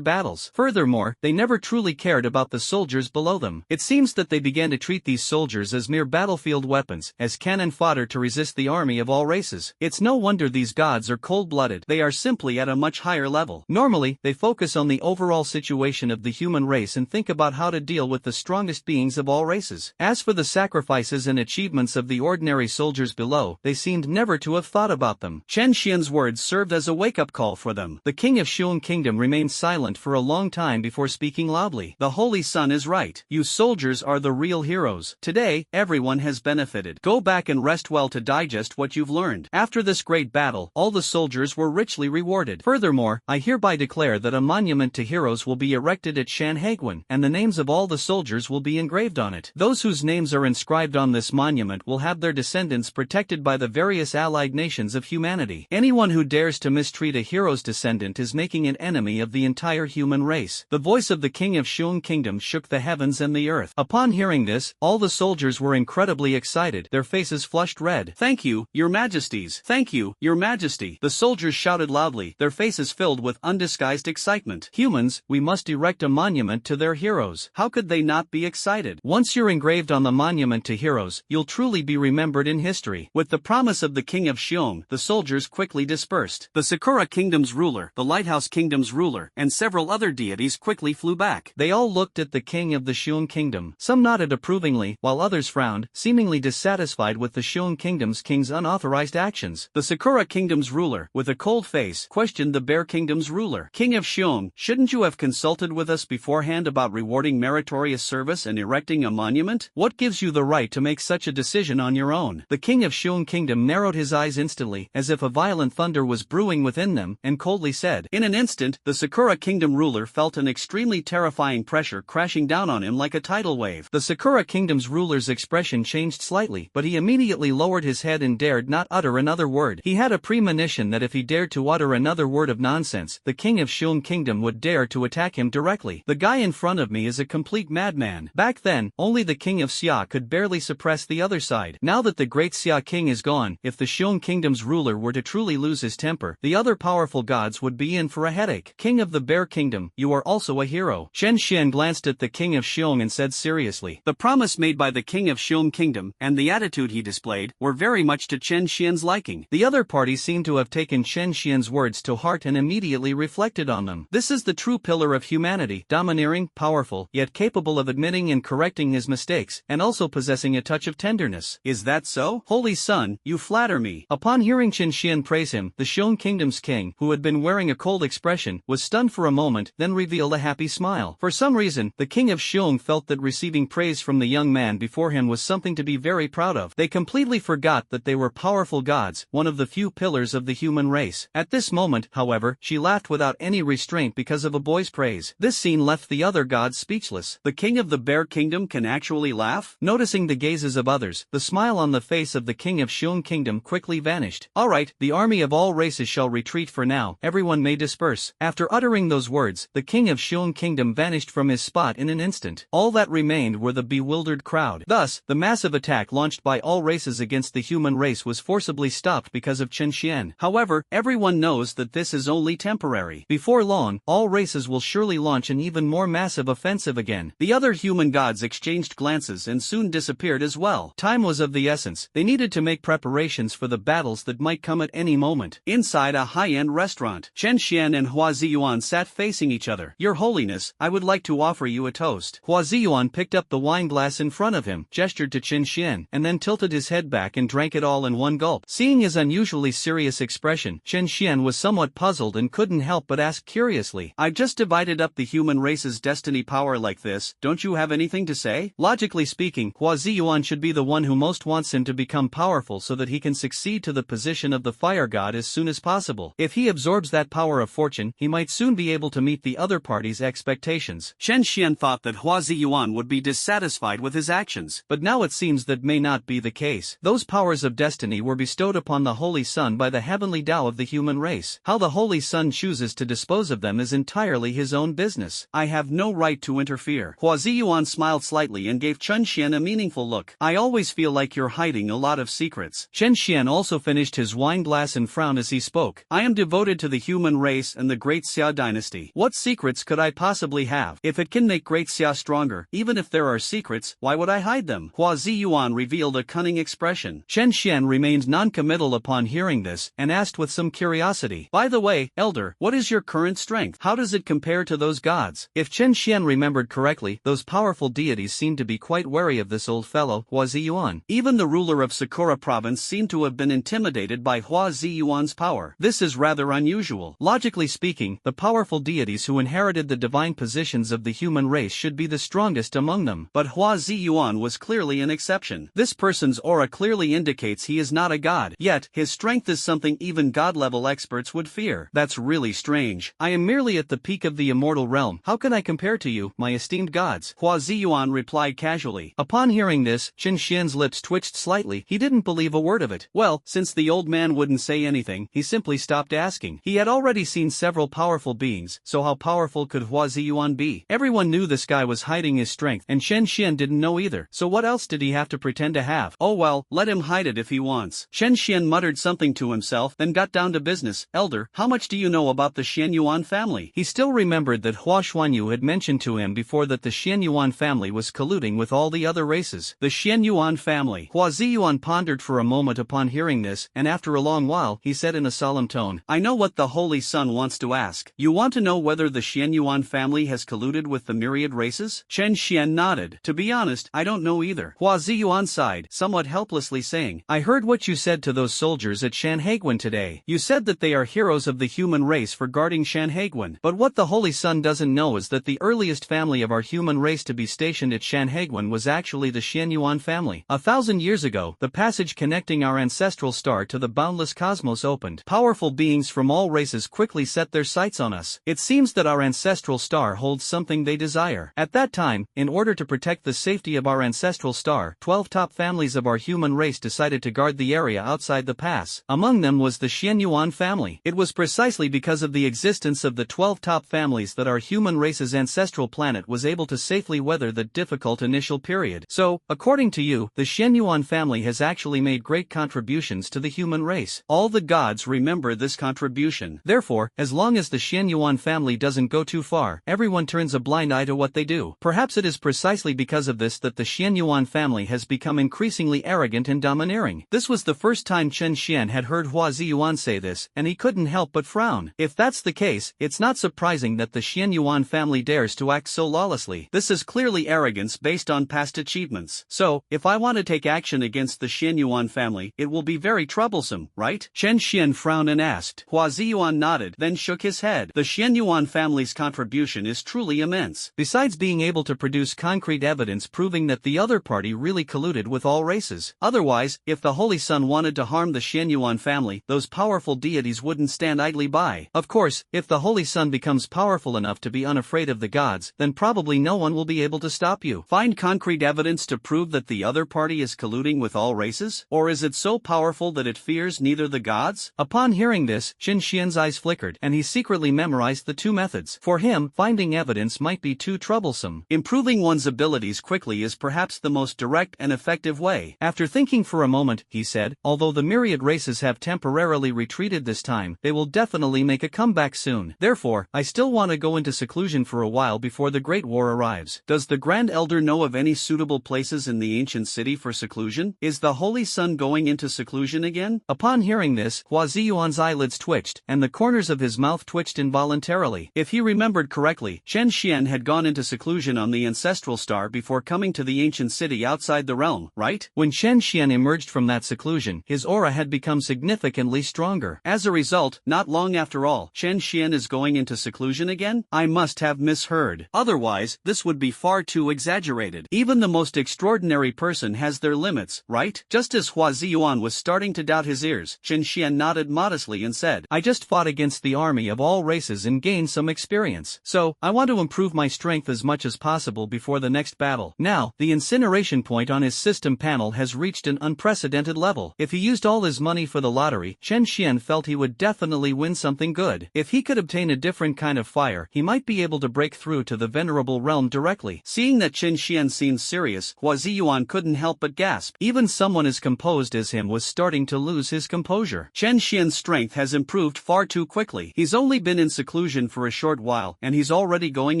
battles. Furthermore, they never truly cared about the soldiers below them. It seems that they began to treat these soldiers as mere battlefield weapons, as cannon fodder to resist the army of all races. It's no wonder these gods are cold-blooded. They are simply at a much higher level. Normally, they focus on the overall situation of the human race and think about how to deal with the strongest beings of all races. As for the sacrifices and achievements of the ordinary soldiers below, they seemed never to have thought about them. Chen Xian's words served as a wake-up call for them. The king of Shuang Kingdom remained silent for a long time before speaking loudly. The Holy Son is right. You soldiers are the real heroes. Today, everyone has benefited. Go back and rest well to digest what you've learned. After this great battle, all the soldiers were richly rewarded. Furthermore, I hereby declare that a monument to heroes will be erected at Shanhaiguan, and the names of all the soldiers will be engraved on it. Those whose names are inscribed on this monument will have their descendants protected by the various allied nations of humanity. Anyone who dares to mistreat a hero's descendant is making an enemy of the entire human race. The voice of the king of Shuang Kingdom shook the heavens and the earth. Upon hearing this, all the soldiers were incredibly excited, their faces flushed red. Thank you, your majesties. Thank you, your majesty. The soldiers shouted loudly, their faces filled with undisguised excitement. Humans, we must erect a monument to their heroes. How could they not be excited? Once you're engraved on the monument to heroes, you'll truly be remembered in history. With the promise of the king of Xiong, the soldiers quickly dispersed. The Sakura Kingdom's ruler, the Lighthouse Kingdom's ruler, and several other deities quickly flew back. They all looked at the king of the Xiong Kingdom. Some nodded approvingly, while others frowned, seemingly dissatisfied with the Xiong Kingdom's king's unauthorized actions. The Sakura Kingdom's ruler, with a cold face, questioned the Bear Kingdom's ruler. King of Xiong, shouldn't you have consulted with us beforehand about rewarding meritorious service and erecting a monument? What gives you the right to make such a decision on your own? The king of Xiong Kingdom narrowed his eyes instantly, as if a violent thunder was brewing within them, and coldly said. In an instant, the Sakura Kingdom ruler felt an extremely terrifying pressure crashing down on him like a tidal wave. The Sakura Kingdom's ruler's expression changed slightly, but he immediately lowered his head and dared not utter another word. He had a premonition that if he dared to utter another word of nonsense, the king of Xiong Kingdom would dare to attack him directly. The guy in front of me is a complete madman. Back then, only the king of Xia could barely suppress the other side. Now that the great Xia king is gone, if the Xiong kingdom's ruler were to truly lose his temper, the other powerful gods would be in for a headache. King of the Bear Kingdom, you are also a hero. Chen Xian glanced at the king of Xiong and said seriously. The promise made by the king of Xiong kingdom, and the attitude he displayed, were very much to Chen Xian's liking. The other party seemed to have taken Chen Xian's words to heart and immediately reflected on them. This is the true pillar of humanity, domineering, powerful, yet capable of admitting and correcting his mistakes, and also possessing a touch of tenderness. Is that so? Holy son, you flatter me. Upon hearing Chen Xian praise him, the Xiong kingdom's king, who had been wearing a cold expression, was stunned for a moment, then revealed a happy smile. For some reason, the king of Xiong felt that receiving praise from the young man before him was something to be very proud of. They completely forgot that they were powerful gods, one of the few pillars of the human race. At this moment, however, she laughed without any restraint because of a boy's praise. This scene left the other gods speechless. The king of the Bear Kingdom can actually laugh? Noticing the gazes of others, the smile on the face of the king of Xiong kingdom quickly vanished. Alright, the army of all races shall retreat for now, everyone may disperse. After uttering those words, the king of Xiong kingdom vanished from his spot in an instant. All that remained were the bewildered crowd. Thus, the massive attack launched by all races against the human race was forcibly stopped because of Chen Xian. However, everyone knows that this is only temporary. Before long, all races will surely launch an even more massive offensive again. The other human gods exchanged glances and soon disappeared as well. Time was of the essence. They needed to make preparations for the battles that might come at any moment. Inside a high-end restaurant, Chen Xian and Hua Ziyuan sat facing each other. Your Holiness, I would like to offer you a toast. Hua Ziyuan picked up the wine glass in front of him, gestured to Chen Xian, and then tilted his head back and drank it all in one gulp. Seeing his unusually serious expression, Chen Xian was somewhat puzzled and couldn't help but ask curiously. I've just divided up the human race's destiny power like this, don't you have anything to say? Logically speaking, Hua Ziyuan should be the one who most wants him to become powerful so that he can succeed to the position of the fire god as soon as possible. If he absorbs that power of fortune, he might soon be able to meet the other party's expectations. Chen Xian thought that Hua Ziyuan would be dissatisfied with his actions. But now it seems that may not be the case. Those powers of destiny were bestowed upon the Holy Sun by the heavenly Tao of the human race. How the Holy Sun chooses to dispose of them is entirely his own business. I have no right to interfere. Hua Ziyuan smiled slightly and gave Chen Xian a meaningful look. I always feel like you're hiding a lot of secrets. Chen Xian also finished his wine glass and frowned as he spoke. I am devoted to the human race and the Great Xia dynasty. What secrets could I possibly have? If it can make Great Xia stronger, even if there are secrets, why would I hide them? Hua Ziyuan revealed a cunning expression. Chen Xian remained non-committal upon hearing this, and asked with some curiosity. By the way, Elder, what is your current strength? How does it compare to those gods? If Chen Xian remembered correctly, those powerful deities seemed to be quite wary of this old fellow, Hua Ziyuan. Even the ruler of Sakura province seemed to have been intimidated by Hua Ziyuan's power. This is rather unusual. Logically speaking, the powerful deities who inherited the divine positions of the human race should be the strongest among them. But Hua Ziyuan was clearly an exception. This person's aura clearly indicates he is not a god, yet his strength is something even god-level experts would fear. That's really strange. I am merely at the peak of the immortal realm. How can I compare to you, my esteemed gods? Hua Ziyuan replied casually. Upon hearing this, Chen Xian's lips twitched slightly. He didn't believe a word of it. Well, since the old man wouldn't say anything, he simply stopped asking. He had already seen several powerful beings, so how powerful could Hua Ziyuan be? Everyone knew this guy was hiding his strength, and Chen Xian didn't know either. So what else did he have to pretend to have? Oh well, let him hide it if he wants. Chen Xian muttered something to himself, then got down to business. Elder, how much do you know about the Xianyuan family? He still remembered that Hua Xuanyu had mentioned to him before that the Xianyuan family was colluding with all the other races. The Xianyuan family. Hua Ziyuan pondered for a moment upon hearing this, and after a long while, he said in a solemn tone, I know what the Holy Sun wants to ask. You want to know whether the Xianyuan family has colluded with the Myriad races? Chen Xian nodded. To be honest, I don't know either. Hua Ziyuan sighed, somewhat helplessly saying, I heard what you said to those soldiers at Shanhaiguan today. You said that they are heroes of the human race for guarding Shanhaiguan. But what the Holy Sun doesn't know is that the earliest family of our human race to be stationed at Shanhaiguan was actually the Xianyuan family. 1,000 years ago, the passage connecting our ancestral star to the boundless cosmos opened. Powerful beings from all races quickly set their sights on us. It seems that our ancestral star holds something they desire. At that time, in order to protect the safety of our ancestral star, 12 top families of our human race decided to guard the area outside the pass. Among them was the Xianyuan family. It was precisely because of the existence of the 12 top families that our human race's race's ancestral planet was able to safely weather the difficult initial period. So, according to you, the Shenyuan family has actually made great contributions to the human race. All the gods remember this contribution. Therefore, as long as the Shenyuan family doesn't go too far, everyone turns a blind eye to what they do. Perhaps it is precisely because of this that the Shenyuan family has become increasingly arrogant and domineering. This was the first time Chen Xian had heard Hua Ziyuan say this, and he couldn't help but frown. If that's the case, it's not surprising that the Shenyuan family dares to act so lawlessly. This is clearly arrogance based on past achievements. So, if I want to take action against the Shenyuan family, it will be very troublesome, right? Chen Xian frowned and asked. Hua Ziyuan nodded, then shook his head. The Shenyuan family's contribution is truly immense. Besides being able to produce concrete evidence proving that the other party really colluded with all races. Otherwise, if the Holy Sun wanted to harm the Shenyuan family, those powerful deities wouldn't stand idly by. Of course, if the Holy Sun becomes powerful enough to be unafraid of the gods, then probably no one will be able to stop you. Find concrete evidence to prove that the other party is colluding with all races? Or is it so powerful that it fears neither the gods? Upon hearing this, Chen Xian's eyes flickered, and he secretly memorized the two methods. For him, finding evidence might be too troublesome. Improving one's abilities quickly is perhaps the most direct and effective way. After thinking for a moment, he said, although the Myriad races have temporarily retreated this time, they will definitely make a comeback soon. Therefore, I still want to go into seclusion for a while before the Great War arrives. Does the Grand Elder know of any suitable places in the ancient city for seclusion? Is the Holy Sun going into seclusion again? Upon hearing this, Hua Ziyuan's eyelids twitched, and the corners of his mouth twitched involuntarily. If he remembered correctly, Chen Xian had gone into seclusion on the ancestral star before coming to the ancient city outside the realm, right? When Chen Xian emerged from that seclusion, his aura had become significantly stronger. As a result, not long after all, Chen Xian is going into seclusion again? I must have misheard. Otherwise, this would be far too exaggerated. Even the most extraordinary person has their limits, right? Just as Hua Ziyuan was starting to doubt his ears, Chen Xian nodded modestly and said, I just fought against the army of all races and gained some experience. So, I want to improve my strength as much as possible before the next battle. Now, the incineration point on his system panel has reached an unprecedented level. If he used all his money for the lottery, Chen Xian felt he would definitely win something good. If he could obtain a different kind of fire, he might be able to break through to the venerable realm directly. Seeing that Chen Xian seemed serious, Hua Ziyuan couldn't help but gasp. Even someone as composed as him was starting to lose his composure. Chen Xian's strength has improved far too quickly. He's only been in seclusion for a short while, and he's already going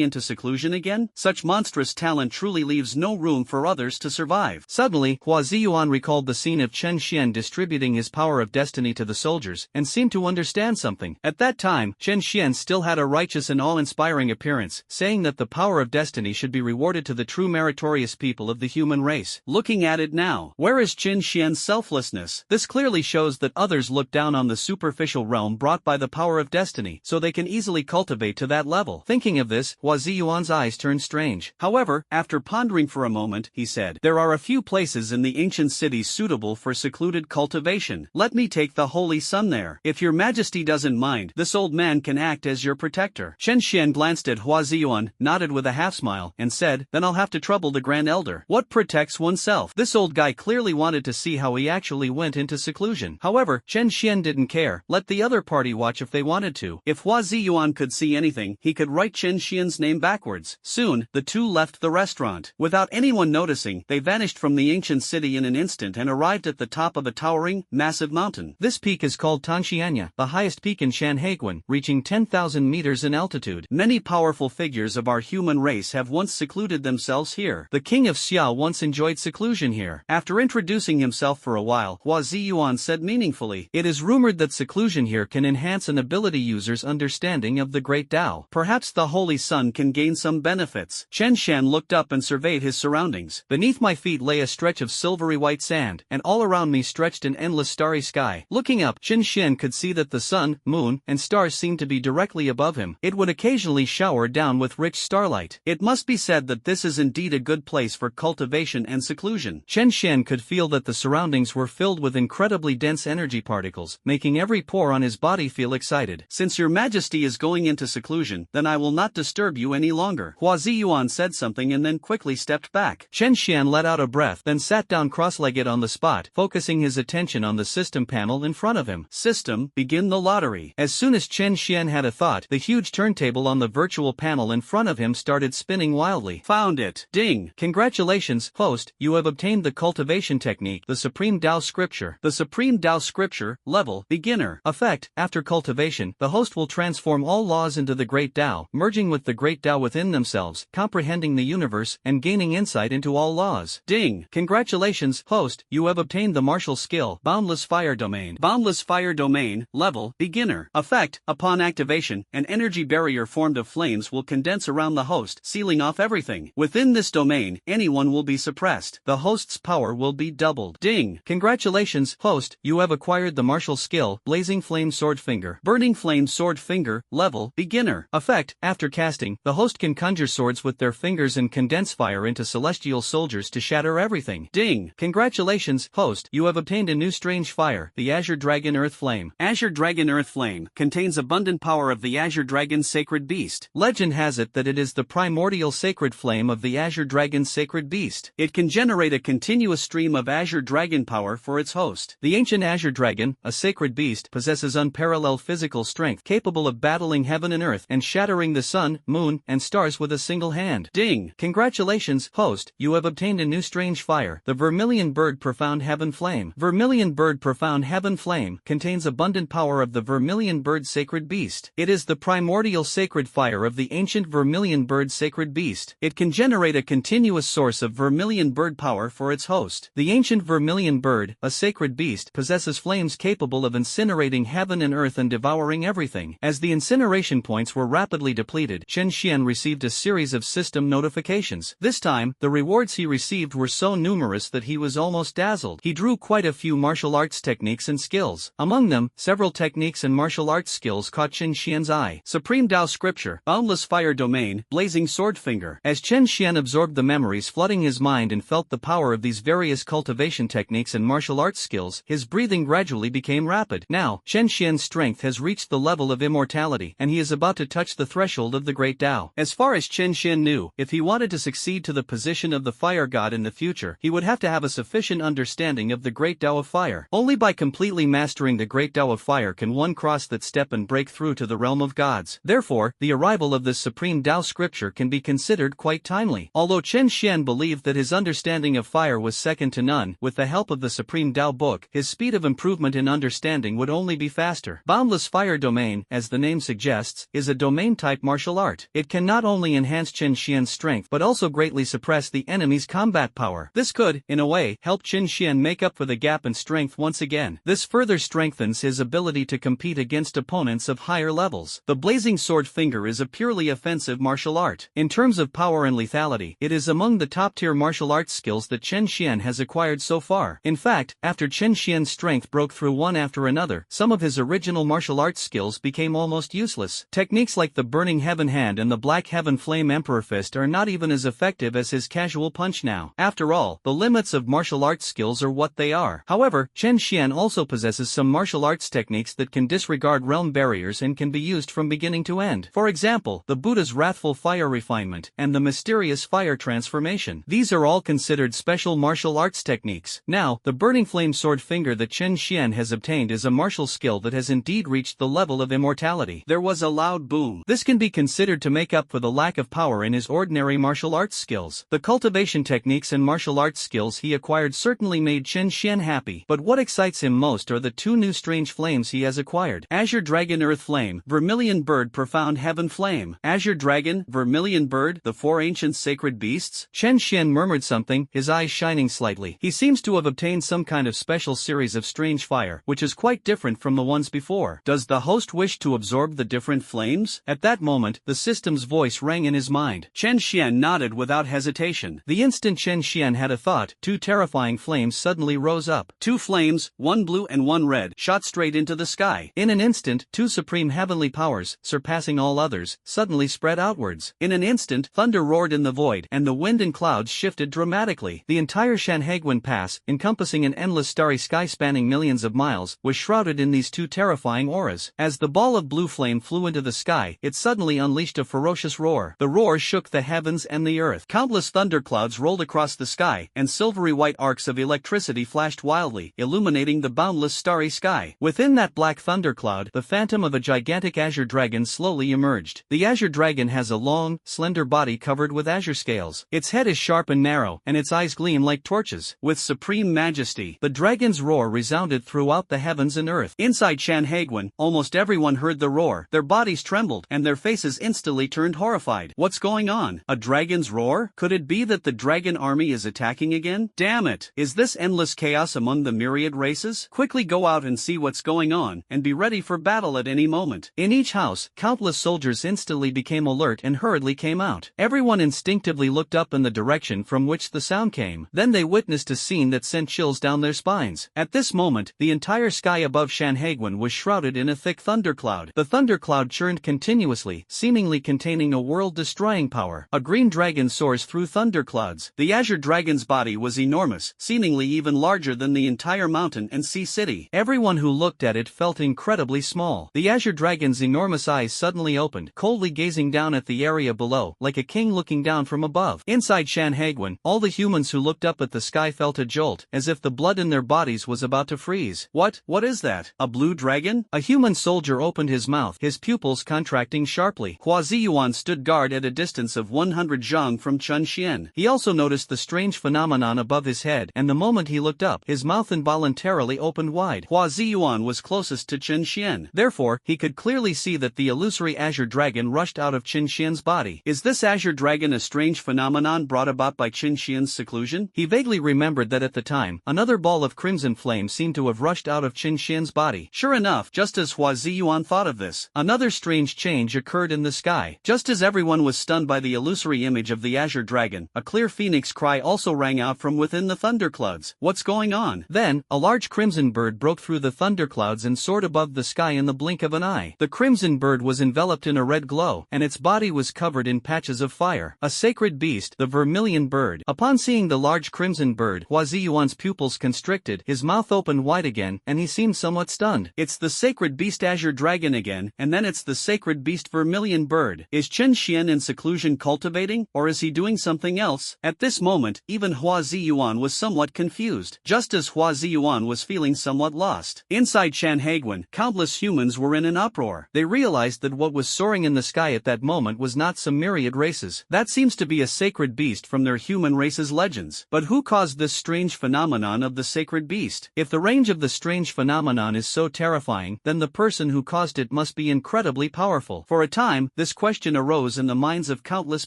into seclusion again? Such monstrous talent truly leaves no room for others to survive. Suddenly, Hua Ziyuan recalled the scene of Chen Xian distributing his power of destiny to the soldiers, and seemed to understand something. At that time, Chen Xian still had a righteous and awe-inspiring appearance, saying that the power of destiny should be rewarded to the true meritorious people of the human race. Looking at it now, where is Chen Xian's selflessness? This clearly shows that others look down on the superficial realm brought by the power of destiny, so they can easily cultivate to that level. Thinking of this, Hua Ziyuan's eyes turned strange. However, after pondering for a moment, he said, there are a few places in the ancient cities suitable for secluded cultivation. Let me take the Holy Sun there. If your majesty doesn't mind, this old man can act as your protector. Chen Xian glanced at Hua Ziyuan, nodded with a half-smile, and said, then I'll have to trouble the Grand Elder. What protects oneself? This old guy clearly wanted to see how he actually went into seclusion. However, Chen Xian didn't care. Let the other party watch if they wanted to. If Hua Ziyuan could see anything, he could write Chen Xian's name backwards. Soon, the two left the restaurant. Without anyone noticing, they vanished from the ancient city in an instant and arrived at the top of a towering, massive mountain. This peak is called Tangshianya, the highest peak in Shanhaiguan, reaching 10,000 meters in altitude. Many powerful figures of our human race have once secluded themselves here. The king of Xia once enjoyed seclusion here. After introducing himself for a while, Hua Ziyuan said meaningfully, it is rumored that seclusion here can enhance an ability user's understanding of the Great Tao. Perhaps the Holy Sun can gain some benefits. Chen Xian looked up and surveyed his surroundings. Beneath my feet lay a stretch of silvery white sand, and all around me stretched an endless starry sky. Looking up, Chen Xian could see that the sun, moon, and stars seemed to be directly above him. It would occasionally shower down with rich starlight. It must be said that this is indeed a good place for cultivation and seclusion. Chen Xian could feel that the surroundings were filled with incredibly dense energy particles, making every pore on his body feel excited. Since your majesty is going into seclusion, then I will not disturb you any longer. Hua Ziyuan said something and then quickly stepped back. Chen Xian let out a breath, then sat down cross-legged on the spot, focusing his attention on the system panel in front of him. System, begin the lottery. As soon as Chen Xian had a thought, the huge turntable on the virtual electrical panel in front of him started spinning wildly. Found it. Ding. Congratulations, host, you have obtained the cultivation technique, the Supreme Tao Scripture. The Supreme Tao Scripture, level, beginner. Effect, after cultivation, the host will transform all laws into the Great Tao, merging with the Great Tao within themselves, comprehending the universe, and gaining insight into all laws. Ding. Congratulations, host, you have obtained the martial skill, Boundless Fire Domain. Boundless Fire Domain, level, beginner. Effect, upon activation, an energy barrier formed of flames will condense around the host, sealing off everything. Within this domain, anyone will be suppressed. The host's power will be doubled. Ding. Congratulations, host, you have acquired the martial skill, Blazing Flame Sword Finger. Burning Flame Sword Finger, level, beginner. Effect, after casting, the host can conjure swords with their fingers and condense fire into celestial soldiers to shatter everything. Ding. Congratulations, host, you have obtained a new strange fire, the Azure Dragon Earth Flame. Azure Dragon Earth Flame contains abundant power of the Azure Dragon's sacred beast. Legend has it that it is the primordial sacred flame of the Azure Dragon's sacred beast. It can generate a continuous stream of Azure Dragon power for its host. The ancient Azure Dragon, a sacred beast, possesses unparalleled physical strength, capable of battling heaven and earth and shattering the sun, moon, and stars with a single hand. Ding. Congratulations, host, you have obtained a new strange fire, the Vermilion Bird Profound Heaven Flame. Vermilion Bird Profound Heaven Flame contains abundant power of the Vermilion Bird Sacred Beast. It is the primordial sacred fire of the ancient Vermilion Bird Sacred Beast. It can generate a continuous source of Vermilion Bird power for its host. The ancient Vermilion Bird, a sacred beast, possesses flames capable of incinerating heaven and earth and devouring everything. As the incineration points were rapidly depleted, Chen Xian received a series of system notifications. This time, the rewards he received were so numerous that he was almost dazzled. He drew quite a few martial arts techniques and skills. Among them, several techniques and martial arts skills caught Chen Xian's eye. Supreme Tao Scripture, Boundless Fire Domain, Blazing Sword Finger. As Chen Xian absorbed the memories flooding his mind and felt the power of these various cultivation techniques and martial arts skills, his breathing gradually became rapid. Now, Chen Xian's strength has reached the level of immortality, and he is about to touch the threshold of the Great Tao. As far as Chen Xian knew, if he wanted to succeed to the position of the Fire God in the future, he would have to have a sufficient understanding of the Great Tao of Fire. Only by completely mastering the Great Tao of Fire can one cross that step and break through to the realm of gods. Therefore, the arrival of this Supreme Tao Scripture can be considered quite timely. Although Chen Xian believed that his understanding of fire was second to none, with the help of the Supreme Tao book, his speed of improvement in understanding would only be faster. Boundless Fire Domain, as the name suggests, is a domain-type martial art. It can not only enhance Chen Xian's strength but also greatly suppress the enemy's combat power. This could, in a way, help Chen Xian make up for the gap in strength once again. This further strengthens his ability to compete against opponents of higher levels. The Blazing Sword Finger is a purely offensive martial art. In terms of power and lethality, it is among the top-tier martial arts skills that Chen Xian has acquired so far. In fact, after Chen Xian's strength broke through one after another, some of his original martial arts skills became almost useless. Techniques like the Burning Heaven Hand and the Black Heaven Flame Emperor Fist are not even as effective as his casual punch now. After all, the limits of martial arts skills are what they are. However, Chen Xian also possesses some martial arts techniques that can disregard realm barriers and can be used from beginning to end. For example, the Buddha's Wrathful Fire Refinement and the Mysterious Fire Transformation. These are all considered special martial arts techniques. Now, the Burning Flame Sword Finger that Chen Xian has obtained is a martial skill that has indeed reached the level of immortality. There was a loud boom. This can be considered to make up for the lack of power in his ordinary martial arts skills. The cultivation techniques and martial arts skills he acquired certainly made Chen Xian happy, but what excites him most are the two new strange flames he has acquired. Azure Dragon Earth Flame, Vermilion Bird Profound Heaven Flame. Azure Dragon, Vermilion Bird, the four ancient sacred beasts? Chen Xian murmured something, his eyes shining slightly. He seems to have obtained some kind of special series of strange fire, which is quite different from the ones before. Does the host wish to absorb the different flames? At that moment, the system's voice rang in his mind. Chen Xian nodded without hesitation. The instant Chen Xian had a thought, two terrifying flames suddenly rose up. Two flames, one blue and one red, shot straight into the sky. In an instant, two supreme heavenly powers, surpassing all others, suddenly spread outwards. In an instant, thunder roared in the void, and the wind and clouds shifted dramatically. The entire Shanhaiguan Pass, encompassing an endless starry sky spanning millions of miles, was shrouded in these two terrifying auras. As the ball of blue flame flew into the sky, it suddenly unleashed a ferocious roar. The roar shook the heavens and the earth. Countless thunderclouds rolled across the sky, and silvery white arcs of electricity flashed wildly, illuminating the boundless starry sky. Within that black thundercloud, the phantom of a gigantic azure dragon slowly emerged. The The azure dragon has a long, slender body covered with azure scales. Its head is sharp and narrow, and its eyes gleam like torches. With supreme majesty, The dragon's roar resounded throughout the heavens and earth. inside Chanhaiguan, almost everyone heard the roar, their bodies trembled, and their faces instantly turned horrified. What's going on? A dragon's roar? Could it be that the dragon army is attacking again? Damn it! Is this endless chaos among the myriad races? Quickly go out and see what's going on, and be ready for battle at any moment. In each house, countless soldiers instantly became alert and hurriedly came out. Everyone instinctively looked up in the direction from which the sound came. Then they witnessed a scene that sent chills down their spines. At this moment, the entire sky above Chanhaiguan was shrouded in a thick thundercloud. The thundercloud churned continuously, seemingly containing a world-destroying power. A green dragon soars through thunderclouds. The azure dragon's body was enormous, seemingly even larger than the entire mountain and sea city. Everyone who looked at it felt incredibly small. The azure dragon's enormous eyes suddenly opened, coldly gazing down at the area below, like a king looking down from above. Inside Chanhaiguan, all the humans who looked up at the sky felt a jolt, as if the blood in their bodies was about to freeze. What is that? A blue dragon? A human soldier opened his mouth, his pupils contracting sharply. Hua Ziyuan stood guard at a distance of 100 zhang from Chun Xian. He also noticed the strange phenomenon above his head, and the moment he looked up, his mouth involuntarily opened wide. Hua Ziyuan was closest to Chun Xian. Therefore, he could clearly see that the illusory azure dragon rushed out of Chun Xian's body. Is this azure dragon a strange phenomenon brought about by Chun Xian's seclusion? He vaguely remembered that at the time, another ball of crimson flame seemed to have rushed out of Chun Xian's body. Sure enough, just as Hua Ziyuan thought of this, another strange change occurred in the sky. Just as everyone was stunned by the illusory image of the azure dragon, a clear phoenix cry also rang out from within the thunderclouds. What's going on? Then, a large crimson bird broke through the thunderclouds and soared above the sky in the blink of an eye. The crimson bird was enveloped in a red glow, and its body was covered in patches of fire. A sacred beast, the vermilion bird. Upon seeing the large crimson bird, Hua Ziyuan's pupils constricted, his mouth opened wide again, and he seemed somewhat stunned. It's the sacred beast azure dragon again, and then it's the sacred beast vermilion bird. Is Chun Xian in seclusion cultivating, or is he doing something else? At this moment, even Hua Ziyuan was somewhat confused, just as Hua Ziyuan was feeling somewhat lost. Inside Chanhaiguan, countless humans were in an uproar. They realized that what was soaring in the sky at that moment was not some myriad races. That seems to be a sacred beast from their human race's legends. But who caused this strange phenomenon of the sacred beast? If the range of the strange phenomenon is so terrifying, then the person who caused it must be incredibly powerful. For a time, this question arose in the minds of countless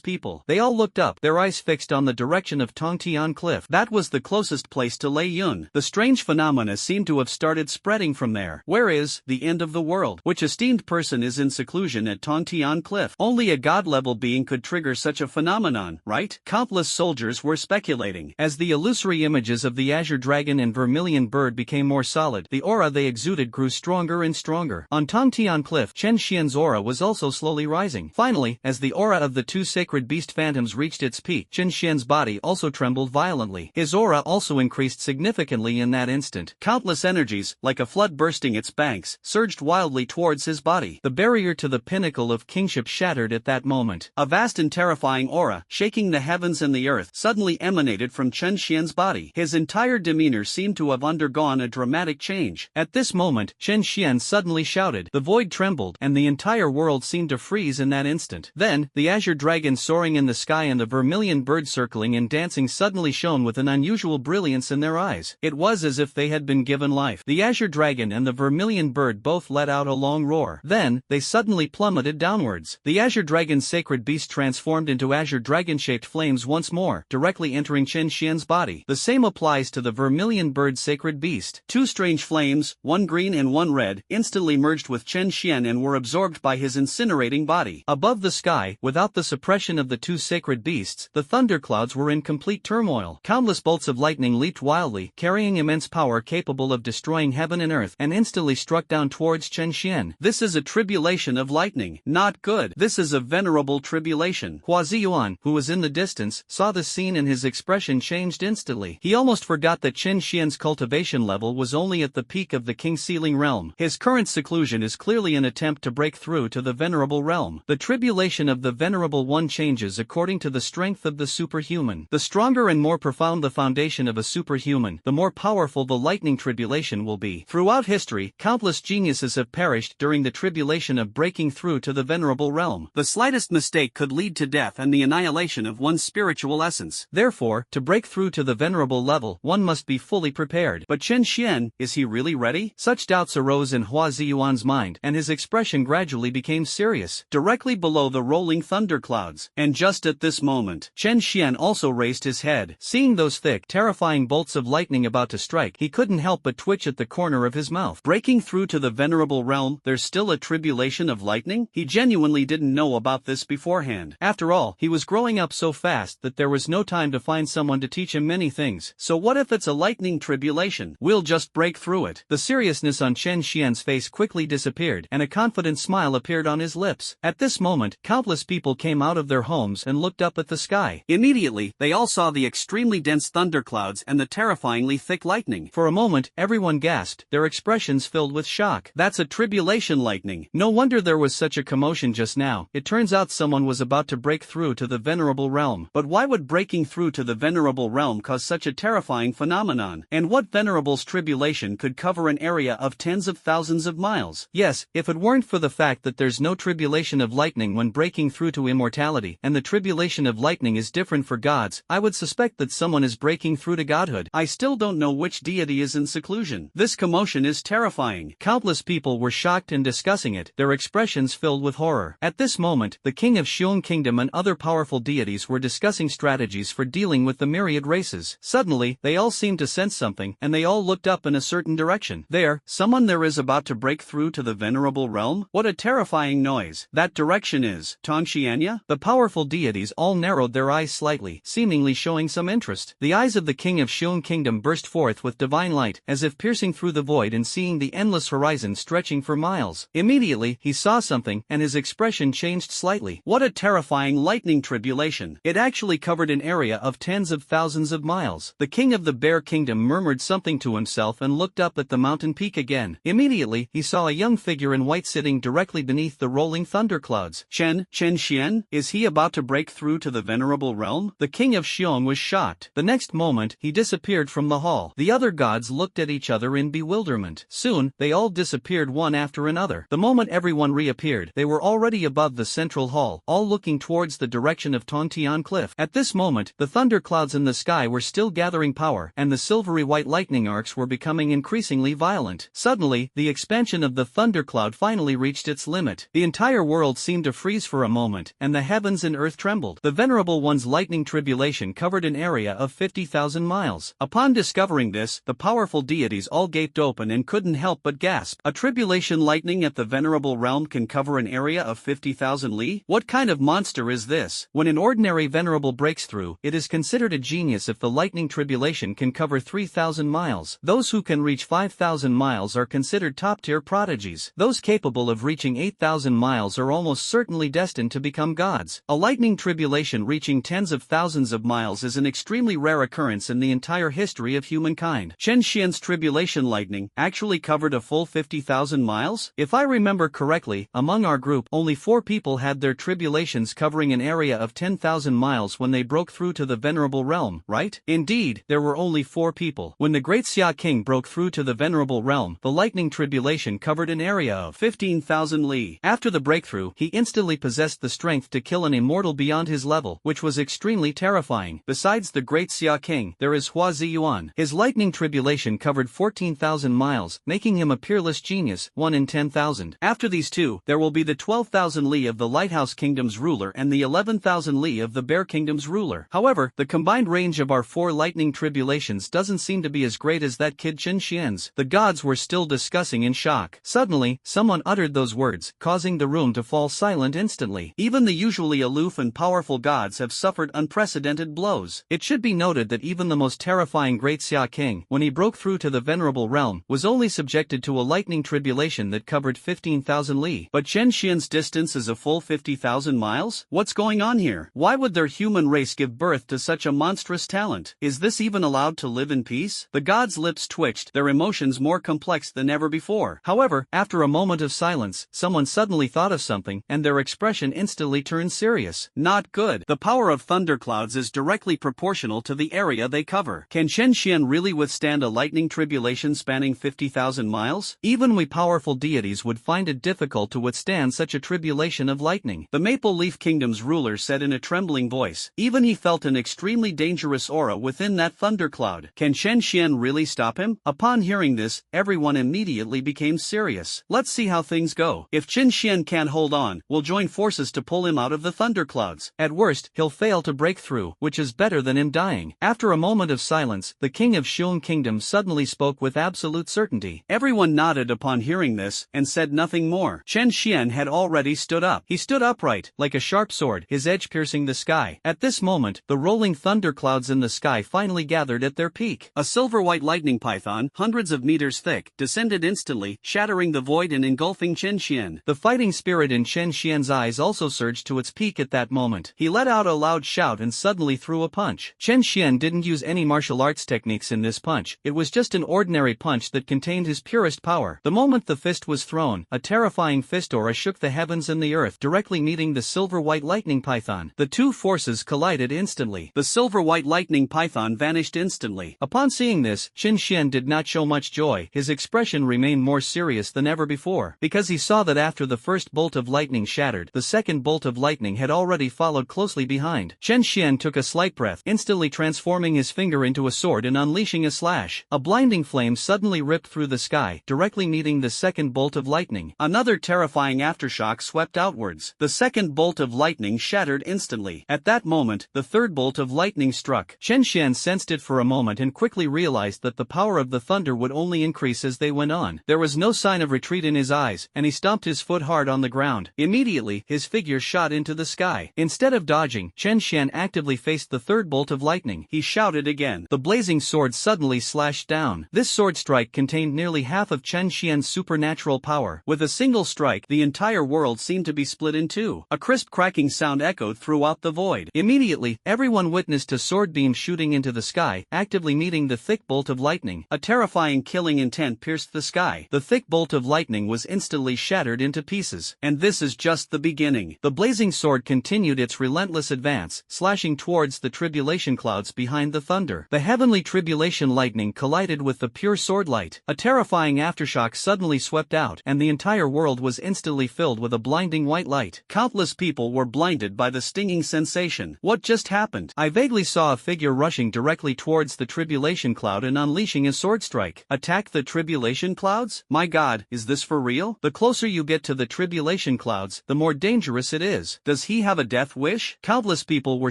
people. They all looked up, their eyes fixed on the direction of Tongtian Cliff. That was the closest place to Lei Yun. The strange phenomena seemed to have started spreading from there. Where is the end of the world? Which esteemed person is in seclusion at Tongtian Cliff? Only a god-level being could trigger such a phenomenon, right? Countless soldiers were speculating. As the illusory images of the azure dragon and vermilion bird became more solid, the aura they exuded grew stronger and stronger. On Tongtian Cliff, Chen Xian's aura was also slowly rising. Finally, as the aura of the two sacred beast phantoms reached its peak, Chen Xian's body also trembled violently. His aura also increased significantly in that instant. Countless energies, like a flood bursting its banks, surged wildly towards his body. The barrier to the pinnacle of kingship shattered at that moment. A vast and terrifying aura, shaking the heavens and the earth, suddenly emanated from Chen Xian's body. His entire demeanor seemed to have undergone a dramatic change. At this moment, Chen Xian suddenly shouted. The void trembled, and the entire world seemed to freeze in that instant. Then, the azure dragon soaring in the sky and the vermilion bird circling and dancing suddenly shone with an unusual brilliance in their eyes. It was as if they had been given life. The azure dragon and the vermilion bird both let out a long roar. Then, they suddenly plummeted downwards. The azure dragon's sacred beast transformed into azure dragon-shaped flames once more, directly entering Chen Xian's body. The same applies to the vermilion bird's sacred beast. Two strange flames, one green and one red, instantly merged with Chen Xian and were absorbed by his incinerating body. Above the sky, without the suppression of the two sacred beasts, the thunderclouds were in complete turmoil. Countless bolts of lightning leaped wildly, carrying immense power capable of destroying heaven and earth, and instantly struck down towards Chen Xian. This is a tribulation of lightning. Not good. This is a venerable tribulation. Hua Ziyuan, who was in the distance, saw the scene and his expression changed instantly. He almost forgot that Chen Xian's cultivation level was only at the peak of the King Sealing realm. His current seclusion is clearly an attempt to break through to the venerable realm. The tribulation of the venerable one changes according to the strength of the superhuman. The stronger and more profound the foundation of a superhuman, the more powerful the lightning tribulation will be. Throughout history, countless geniuses have perished during the tribulation of breaking through to the venerable venerable realm. The slightest mistake could lead to death and the annihilation of one's spiritual essence. Therefore, to break through to the venerable level, one must be fully prepared. But Chen Xian, is he really ready? Such doubts arose in Hua Ziyuan's mind, and his expression gradually became serious. Directly below the rolling thunderclouds, and just at this moment, Chen Xian also raised his head. Seeing those thick, terrifying bolts of lightning about to strike, he couldn't help but twitch at the corner of his mouth. Breaking through to the venerable realm, there's still a tribulation of lightning? He genuinely didn't know about this beforehand. After all, he was growing up so fast that there was no time to find someone to teach him many things. So what if it's a lightning tribulation? We'll just break through it. The seriousness on Chen Xian's face quickly disappeared, and a confident smile appeared on his lips. At this moment, countless people came out of their homes and looked up at the sky. Immediately, they all saw the extremely dense thunderclouds and the terrifyingly thick lightning. For a moment, everyone gasped, their expressions filled with shock. That's a tribulation lightning. No wonder there was such a commotion just now. It turns out someone was about to break through to the venerable realm. But why would breaking through to the venerable realm cause such a terrifying phenomenon? And what venerable's tribulation could cover an area of tens of thousands of miles? Yes, if it weren't for the fact that there's no tribulation of lightning when breaking through to immortality, and the tribulation of lightning is different for gods, I would suspect that someone is breaking through to godhood. I still don't know which deity is in seclusion. This commotion is terrifying. Countless people were shocked and discussing it, their expressions filled with horror. At this moment, the king of Xiong Kingdom and other powerful deities were discussing strategies for dealing with the myriad races. Suddenly, they all seemed to sense something, and they all looked up in a certain direction. Someone there is about to break through to the venerable realm? What a terrifying noise. That direction is Tongxianya? The powerful deities all narrowed their eyes slightly, seemingly showing some interest. The eyes of the king of Xiong Kingdom burst forth with divine light, as if piercing through the void and seeing the endless horizon stretching for miles. Immediately, he saw something, and his expression changed slightly. What a terrifying lightning tribulation. It actually covered an area of tens of thousands of miles. The king of the Bear Kingdom murmured something to himself and looked up at the mountain peak again. Immediately, he saw a young figure in white sitting directly beneath the rolling thunderclouds. Chen Xian, is he about to break through to the venerable realm? The king of Xiong was shocked. The next moment, he disappeared from the hall. The other gods looked at each other in bewilderment. Soon, they all disappeared one after another. The moment everyone reappeared, they were already above the central hall, all looking towards the direction of Tongtian Cliff. At this moment, the thunderclouds in the sky were still gathering power, and the silvery white lightning arcs were becoming increasingly violent. Suddenly, the expansion of the thundercloud finally reached its limit. The entire world seemed to freeze for a moment, and the heavens and earth trembled. The Venerable One's lightning tribulation covered an area of 50,000 miles. Upon discovering this, the powerful deities all gaped open and couldn't help but gasp. A tribulation lightning at the venerable realm can cover an area of 50,000 li? What kind of monster is this? When an ordinary venerable breaks through, it is considered a genius if the lightning tribulation can cover 3,000 miles. Those who can reach 5,000 miles are considered top-tier prodigies. Those capable of reaching 8,000 miles are almost certainly destined to become gods. A lightning tribulation reaching tens of thousands of miles is an extremely rare occurrence in the entire history of humankind. Chen Xian's tribulation lightning actually covered a full 50,000 miles? If I remember correctly, among our group, only 4 people had their tribulations covering an area of 10,000 miles when they broke through to the venerable realm, right? Indeed, there were only 4 people. When the great Xia King broke through to the venerable realm, the lightning tribulation covered an area of 15,000 li. After the breakthrough, he instantly possessed the strength to kill an immortal beyond his level, which was extremely terrifying. Besides the great Xia King, there is Hua Ziyuan. His lightning tribulation covered 14,000 miles, making him a peerless genius, 1 in 10,000. After these two, there will be the 12,000 li of the Lighthouse Kingdom's ruler and the 11,000 li of the Bear Kingdom's ruler. However, the combined range of our 4 lightning tribulations doesn't seem to be as great as that kid Chen Xian's. The gods were still discussing in shock. Suddenly, someone uttered those words, causing the room to fall silent instantly. Even the usually aloof and powerful gods have suffered unprecedented blows. It should be noted that even the most terrifying great Xia King, when he broke through to the venerable realm, was only subjected to a lightning tribulation that covered 15,000 li. But Chen Xian's distance is a full 50,000 miles? What's going on here? Why would their human race give birth to such a monstrous talent? Is this even allowed to live in peace? The gods' lips twitched, their emotions more complex than ever before. However, after a moment of silence, someone suddenly thought of something, and their expression instantly turned serious. Not good. The power of thunderclouds is directly proportional to the area they cover. Can Chen Xian really withstand a lightning tribulation spanning 50,000 miles? Even we powerful deities would find it difficult to withstand such such a tribulation of lightning. The Maple Leaf Kingdom's ruler said in a trembling voice. Even he felt an extremely dangerous aura within that thundercloud. Can Chen Xian really stop him? Upon hearing this, everyone immediately became serious. Let's see how things go. If Chen Xian can't hold on, we'll join forces to pull him out of the thunderclouds. At worst, he'll fail to break through, which is better than him dying. After a moment of silence, the king of Xiong Kingdom suddenly spoke with absolute certainty. Everyone nodded upon hearing this, and said nothing more. Chen Xian had already stood up. He stood upright, like a sharp sword, his edge piercing the sky. At this moment, the rolling thunderclouds in the sky finally gathered at their peak. A silver-white lightning python, hundreds of meters thick, descended instantly, shattering the void and engulfing Chen Xian. The fighting spirit in Chen Xian's eyes also surged to its peak at that moment. He let out a loud shout and suddenly threw a punch. Chen Xian didn't use any martial arts techniques in this punch. It was just an ordinary punch that contained his purest power. The moment the fist was thrown, a terrifying fist aura shook the heavens and the earth, directly meeting the silver-white lightning python. The two forces collided instantly. The silver-white lightning python vanished instantly. Upon seeing this, Chen Xian did not show much joy. His expression remained more serious than ever before, because he saw that after the first bolt of lightning shattered, the second bolt of lightning had already followed closely behind. Chen Xian took a slight breath, instantly transforming his finger into a sword and unleashing a slash. A blinding flame suddenly ripped through the sky, directly meeting the second bolt of lightning. Another terrifying aftershock swept outwards. The second bolt of lightning shattered instantly. At that moment, the third bolt of lightning struck. Chen Xian sensed it for a moment and quickly realized that the power of the thunder would only increase as they went on. There was no sign of retreat in his eyes, and he stomped his foot hard on the ground. Immediately, his figure shot into the sky. Instead of dodging, Chen Xian actively faced the third bolt of lightning. He shouted again. The blazing sword suddenly slashed down. This sword strike contained nearly half of Chen Xian's supernatural power. With a single strike, the entire world seemed to be split in two. A crisp cracking sound echoed throughout the void. Immediately, everyone witnessed a sword beam shooting into the sky, actively meeting the thick bolt of lightning. A terrifying killing intent pierced the sky. The thick bolt of lightning was instantly shattered into pieces. And this is just the beginning. The blazing sword continued its relentless advance, slashing towards the tribulation clouds behind the thunder. The heavenly tribulation lightning collided with the pure sword light. A terrifying aftershock suddenly swept out, and the entire world was instantly filled with a blinding white light. Countless people were blinded by the stinging sensation. What just happened? I vaguely saw a figure rushing directly towards the tribulation cloud and unleashing a sword strike. Attack the tribulation clouds? My God, is this for real? The closer you get to the tribulation clouds, the more dangerous it is. Does he have a death wish? Countless people were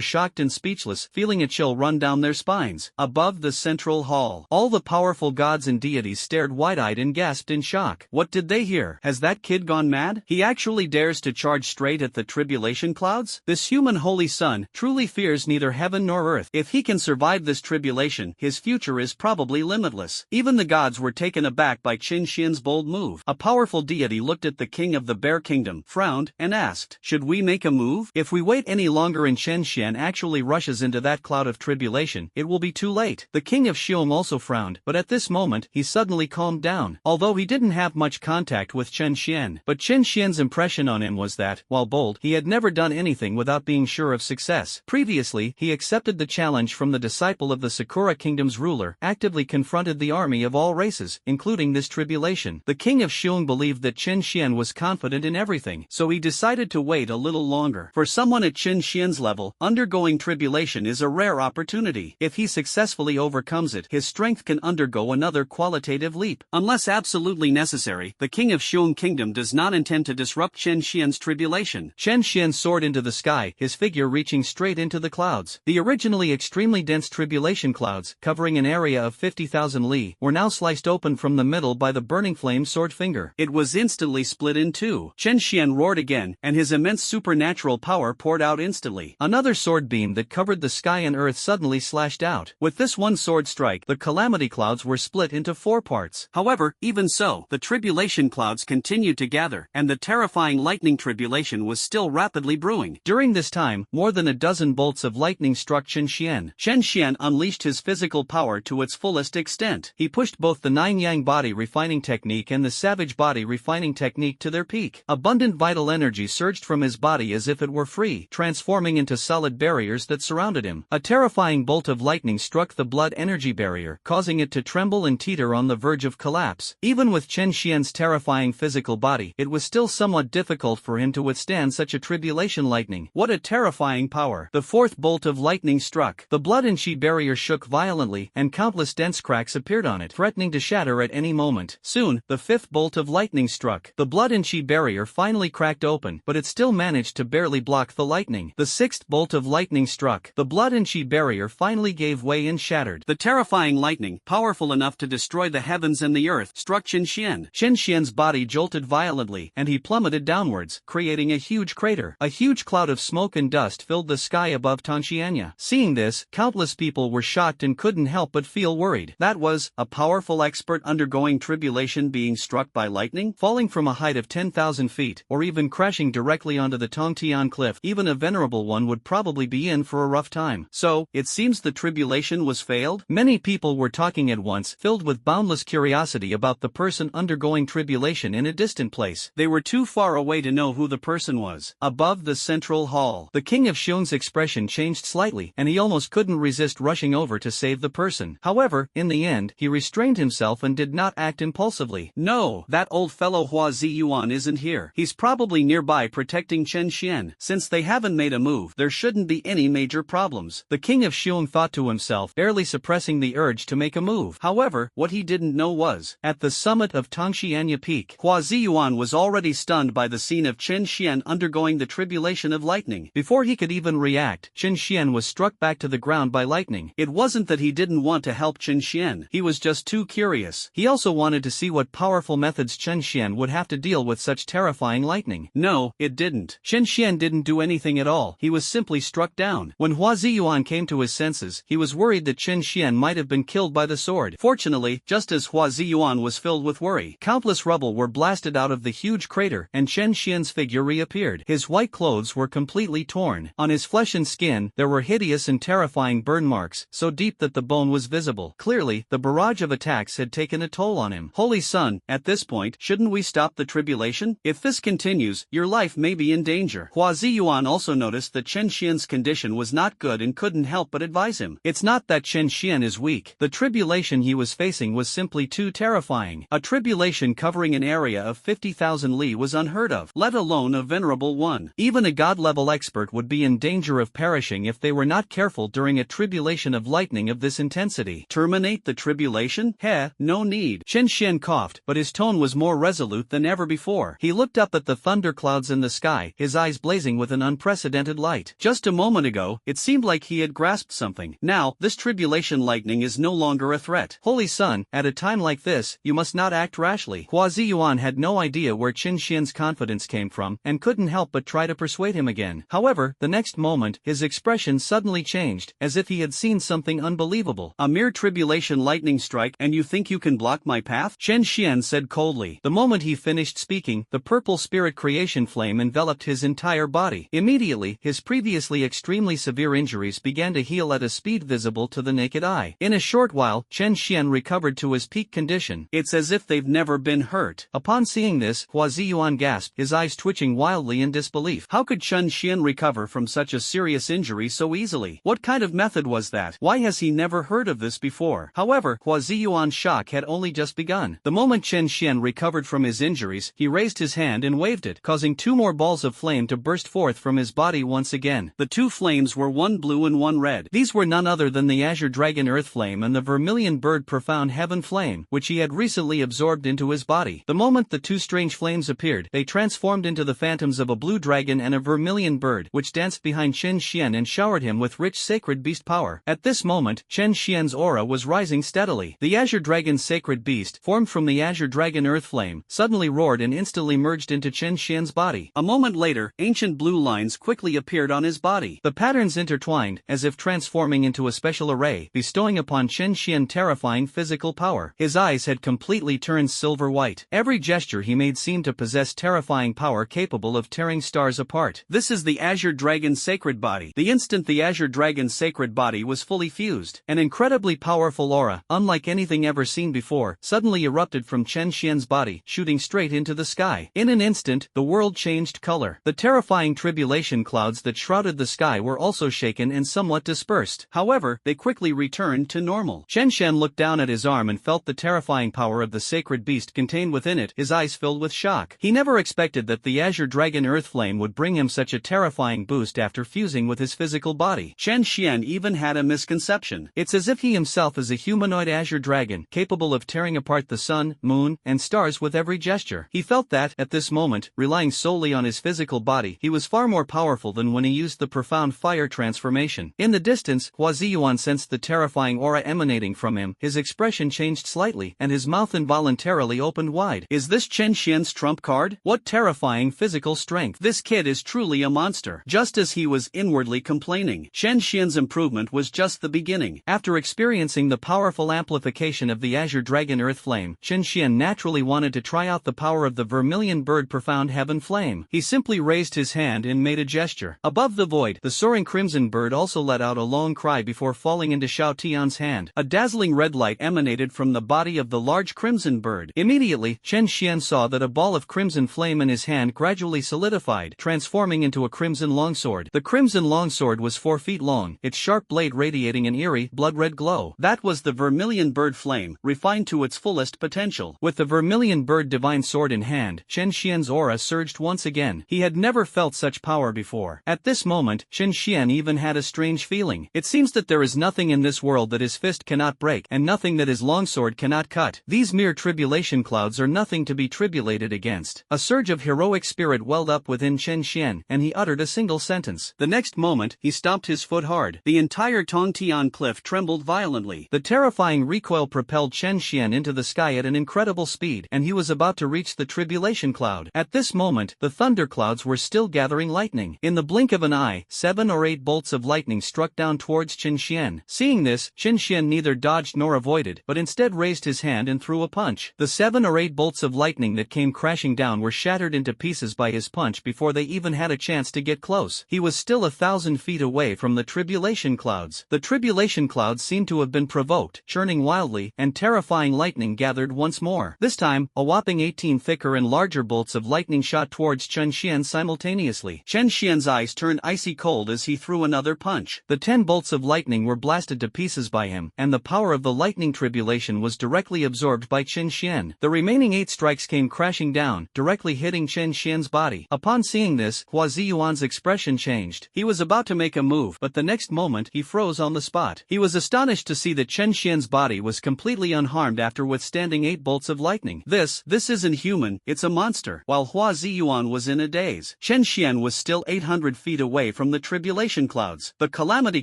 shocked and speechless, feeling a chill run down their spines. Above the central hall, all the powerful gods and deities stared wide-eyed and gasped in shock. What did they hear? Has that kid gone mad? He actually dares to charge straight at the tribulation clouds? This human holy son truly fears neither heaven nor earth. If he can survive this tribulation, his future is probably limitless. Even the gods were taken aback by Chen Xian's bold move. A powerful deity looked at the king of the Bear Kingdom, frowned, and asked, "Should we make a move? If we wait any longer and Chen Xian actually rushes into that cloud of tribulation, it will be too late." The king of Xiong also frowned, but at this moment, he suddenly calmed down. Although he didn't have much contact with Chen Xian, but Chen Xian's impression on him was that, while bold, he had never done anything without being sure of success. Previously, he accepted the challenge from the disciple of the Sakura Kingdom's ruler, actively confronted the army of all races, including this tribulation. The king of Xiong believed that Chen Xian was confident in everything, so he decided to wait a little longer. For someone at Chen Xian's level, undergoing tribulation is a rare opportunity. If he successfully overcomes it, his strength can undergo another qualitative leap. Unless absolutely necessary, the king of Xiong Kingdom does not intend to disrupt Chen Xian's tribulation. Chen Xian soared into the sky, his figure reaching straight into the clouds. The originally extremely dense tribulation clouds, covering an area of 50,000 li, were now sliced open from the middle by the burning flame sword finger. It was instantly split in two. Chen Xian roared again, and his immense supernatural power poured out instantly. Another sword beam that covered the sky and earth suddenly slashed out. With this one sword strike, the calamity clouds were split into 4 parts. However, even so, the tribulation clouds continued to gather, and the terrifying lightning tribulation was still rapidly brewing. During this time, more than a dozen bolts of lightning struck Chen Xian. Chen Xian unleashed his physical power to its fullest extent. He pushed both the 9-yang body refining technique and the savage body refining technique to their peak. Abundant vital energy surged from his body as if it were free, transforming into solid barriers that surrounded him. A terrifying bolt of lightning struck the blood energy barrier, causing it to tremble and teeter on the verge of collapse. Even with Chen Xian's terrifying physical body, it was still somewhat difficult for him to withstand such a tribulation lightning. What a terrifying power. The fourth bolt of lightning struck. The blood and chi barrier shook violently, and countless dense cracks appeared on it, threatening to shatter at any moment. Soon, the fifth bolt of lightning struck. The blood and chi barrier finally cracked open, but it still managed to barely block the lightning. The sixth bolt of lightning struck. The blood and chi barrier finally gave way and shattered. The terrifying lightning, powerful enough to destroy the heavens and the earth, struck Chen Xian. Chen Xian's body jolted violently, and he plummeted downwards, creating a huge crater. A huge cloud of smoke and dust filled the sky above Tongxianya. Seeing this, countless people were shocked and couldn't help but feel worried. That was a powerful expert undergoing tribulation being struck by lightning? Falling from a height of 10,000 feet, or even crashing directly onto the Tongtian cliff, even a venerable one would probably be in for a rough time. So, it seems the tribulation was failed? Many people were talking at once, filled with boundless curiosity about the person undergoing tribulation in a distant place. They were too far away to know who the person was. Above the central hall, the king of Xiong's expression changed slightly, and he almost couldn't resist rushing over to save the person. However, in the end, he restrained himself and did not act impulsively. No, that old fellow Hua Ziyuan isn't here. He's probably nearby protecting Chen Xian. Since they haven't made a move, there shouldn't be any major problems. The king of Xiong thought to himself, barely suppressing the urge to make a move. However, what he didn't know was, at the summit of Tongxianya Peak, Hua Ziyuan was already stunned by the scene of Chen Xian undergoing the tribulation of lightning. Before he could even react, Chen Xian was struck back to the ground by lightning. It wasn't that he didn't want to help Chen Xian, he was just too curious. He also wanted to see what powerful methods Chen Xian would have to deal with such terrifying lightning. No, it didn't. Chen Xian didn't do anything at all, he was simply struck down. When Hua Ziyuan came to his senses, he was worried that Chen Xian might have been killed by the sword. Fortunately, just as Hua Ziyuan was filled with worry, countless rubble were blasted out of the huge crater, and Chen Xian's figure reappeared. His white clothes were completely torn. On his flesh and skin, there were hideous and terrifying burn marks, so deep that the bone was visible. Clearly, the barrage of attacks had taken a toll on him. Holy Son, at this point, shouldn't we stop the tribulation? If this continues, your life may be in danger. Hua Ziyuan also noticed that Chen Xian's condition was not good and couldn't help but advise him. It's not that Chen Xian is weak. The tribulation he was facing was simply too terrifying. A tribulation covering an area of 50,000 li was unheard of, let alone a venerable one. Even a god-level expert would be in danger of perishing if they were not careful during a tribulation of lightning of this intensity. Terminate the tribulation? Heh, no need. Chen Xian coughed, but his tone was more resolute than ever before. He looked up at the thunderclouds in the sky, his eyes blazing with an unprecedented light. Just a moment ago, it seemed like he had grasped something. Now, this tribulation lightning is no longer a threat. Holy Son, at a time like this, you must not act rashly. Hua Ziyuan had no idea where Chen Xian's confidence came from, and couldn't help but try to persuade him again. However, the next moment, his expression suddenly changed, as if he had seen something unbelievable. A mere tribulation lightning strike, and you think you can block my path? Chen Xian said coldly. The moment he finished speaking, the purple spirit creation flame enveloped his entire body. Immediately, his previously extremely severe injuries began to heal at a speed visible to the naked eye. In a short while, Chen Xian recovered to his peak condition. It's as if they've never been hurt. Upon seeing this, Hua Ziyuan gasped, his eyes twitching wildly in disbelief. How could Chen Xian recover from such a serious injury so easily? What kind of method was that? Why has he never heard of this before? However, Hua Ziyuan's shock had only just begun. The moment Chen Xian recovered from his injuries, he raised his hand and waved it, causing two more balls of flame to burst forth from his body once again. The two flames were one blue and one red. These were none other than the Azure Dragon Earth Flame and the Vermilion Bird Profound Heaven Flame, which he had recently absorbed into his body. The moment the two strange flames appeared, they transformed into the phantoms of a blue dragon and a vermilion bird, which danced behind Chen Xian and showered him with rich sacred beast power. At this moment, Chen Xian's aura was rising steadily. The Azure Dragon's sacred beast, formed from the Azure Dragon Earth Flame, suddenly roared and instantly merged into Chen Xian's body. A moment later, ancient blue lines quickly appeared on his body. The patterns intertwined, as if transforming into a special array, bestowing upon Chen Xian terrifying physical power. His eyes had completely turned silver white. Every gesture he made seemed to possess terrifying power capable of tearing stars apart. This is the Azure Dragon's sacred body. The instant the Azure Dragon's sacred body was fully fused, an incredibly powerful aura, unlike anything ever seen before, suddenly erupted from Chen Xian's body, shooting straight into the sky. In an instant, the world changed color. The terrifying tribulation clouds that shrouded the sky were also shaken and somewhat dispersed. However, they quickly returned to normal. Chen Xian looked down at his arm and felt the terrifying power of the sacred beast contained within it, his eyes filled with shock. He never expected that the Azure Dragon Earth Flame would bring him such a terrifying boost after fusing with his physical body. Chen Xian even had a misconception. It's as if he himself is a humanoid Azure Dragon, capable of tearing apart the sun, moon, and stars with every gesture. He felt that, at this moment, relying solely on his physical body, he was far more powerful than when he used the profound fire transformation. In the distance, Hua Ziyuan sensed the terrifying aura emanating from him. His expression changed slightly, and his mouth involuntarily opened wide. Is this Chen Xian's trump card? What terrifying physical strength. This kid is truly a monster. Just as he was inwardly complaining, Chen Xian's improvement was just the beginning. After experiencing the powerful amplification of the Azure Dragon Earth Flame, Chen Xian naturally wanted to try out the power of the Vermilion Bird Profound Heaven Flame. He simply raised his hand and made a gesture. Above the void, the soaring Crimson Bird also let out a long cry before falling into Xiao Tian's hand. A dazzling red light emanated from the body of the large Crimson Bird. Immediately, Chen Xian saw that a ball of crimson flame in his hand gradually solidified, transforming into a crimson longsword. The crimson longsword was 4 feet long, its sharp blade radiating an eerie, blood-red glow. That was the Vermilion Bird Flame, refined to its fullest potential. With the Vermilion Bird Divine Sword in hand, Chen Xian's aura surged once again. He had never felt such power before. At this moment, Chen Xian even had a strange feeling. It seems that there is nothing in this world that his fist cannot break, and nothing that his longsword cannot cut. These mere tribulation clouds are nothing to be tribulated against. A surge of heroic spirit welled up within Chen Xian, and he uttered a single sentence. The next moment, he stomped his foot hard. The entire Tongtian cliff trembled violently. The terrifying recoil propelled Chen Xian into the sky at an incredible speed, and he was about to reach the tribulation cloud. At this moment, the thunderclouds were still gathering lightning. In the blink of an eye, 7 or 8 bolts of lightning struck down towards Chen Xian. Seeing this, Chen Xian neither dodged nor avoided, but instead raised his hand and threw a punch. The 7 or 8 bolts of lightning that came crashing down were shattered into pieces by his punch before they even had a chance to get close. He was still 1,000 feet away from the tribulation clouds. The tribulation clouds seemed to have been provoked, churning wildly, and terrifying lightning gathered once more. This time, a whopping 18 thicker and larger bolts of lightning shot towards Chen Xian simultaneously. Chen Xian's eyes turned icy cold as he threw another punch. The 10 bolts of lightning were blasted to pieces by him, and the power of the lightning tribulation was directly absorbed by Chen Xian. The remaining 8 strikes came crashing down, directly hitting Chen Xian's body. Upon seeing this, Hua Ziyuan's expression changed. He was about to make a move, but the next moment he froze on the spot. He was astonished to see that Chen Xian's body was completely unharmed after withstanding 8 bolts of lightning. This isn't human, it's a monster. While Hua Ziyuan was in a daze, Chen Xian was still 800 feet away from the tribulation clouds. The calamity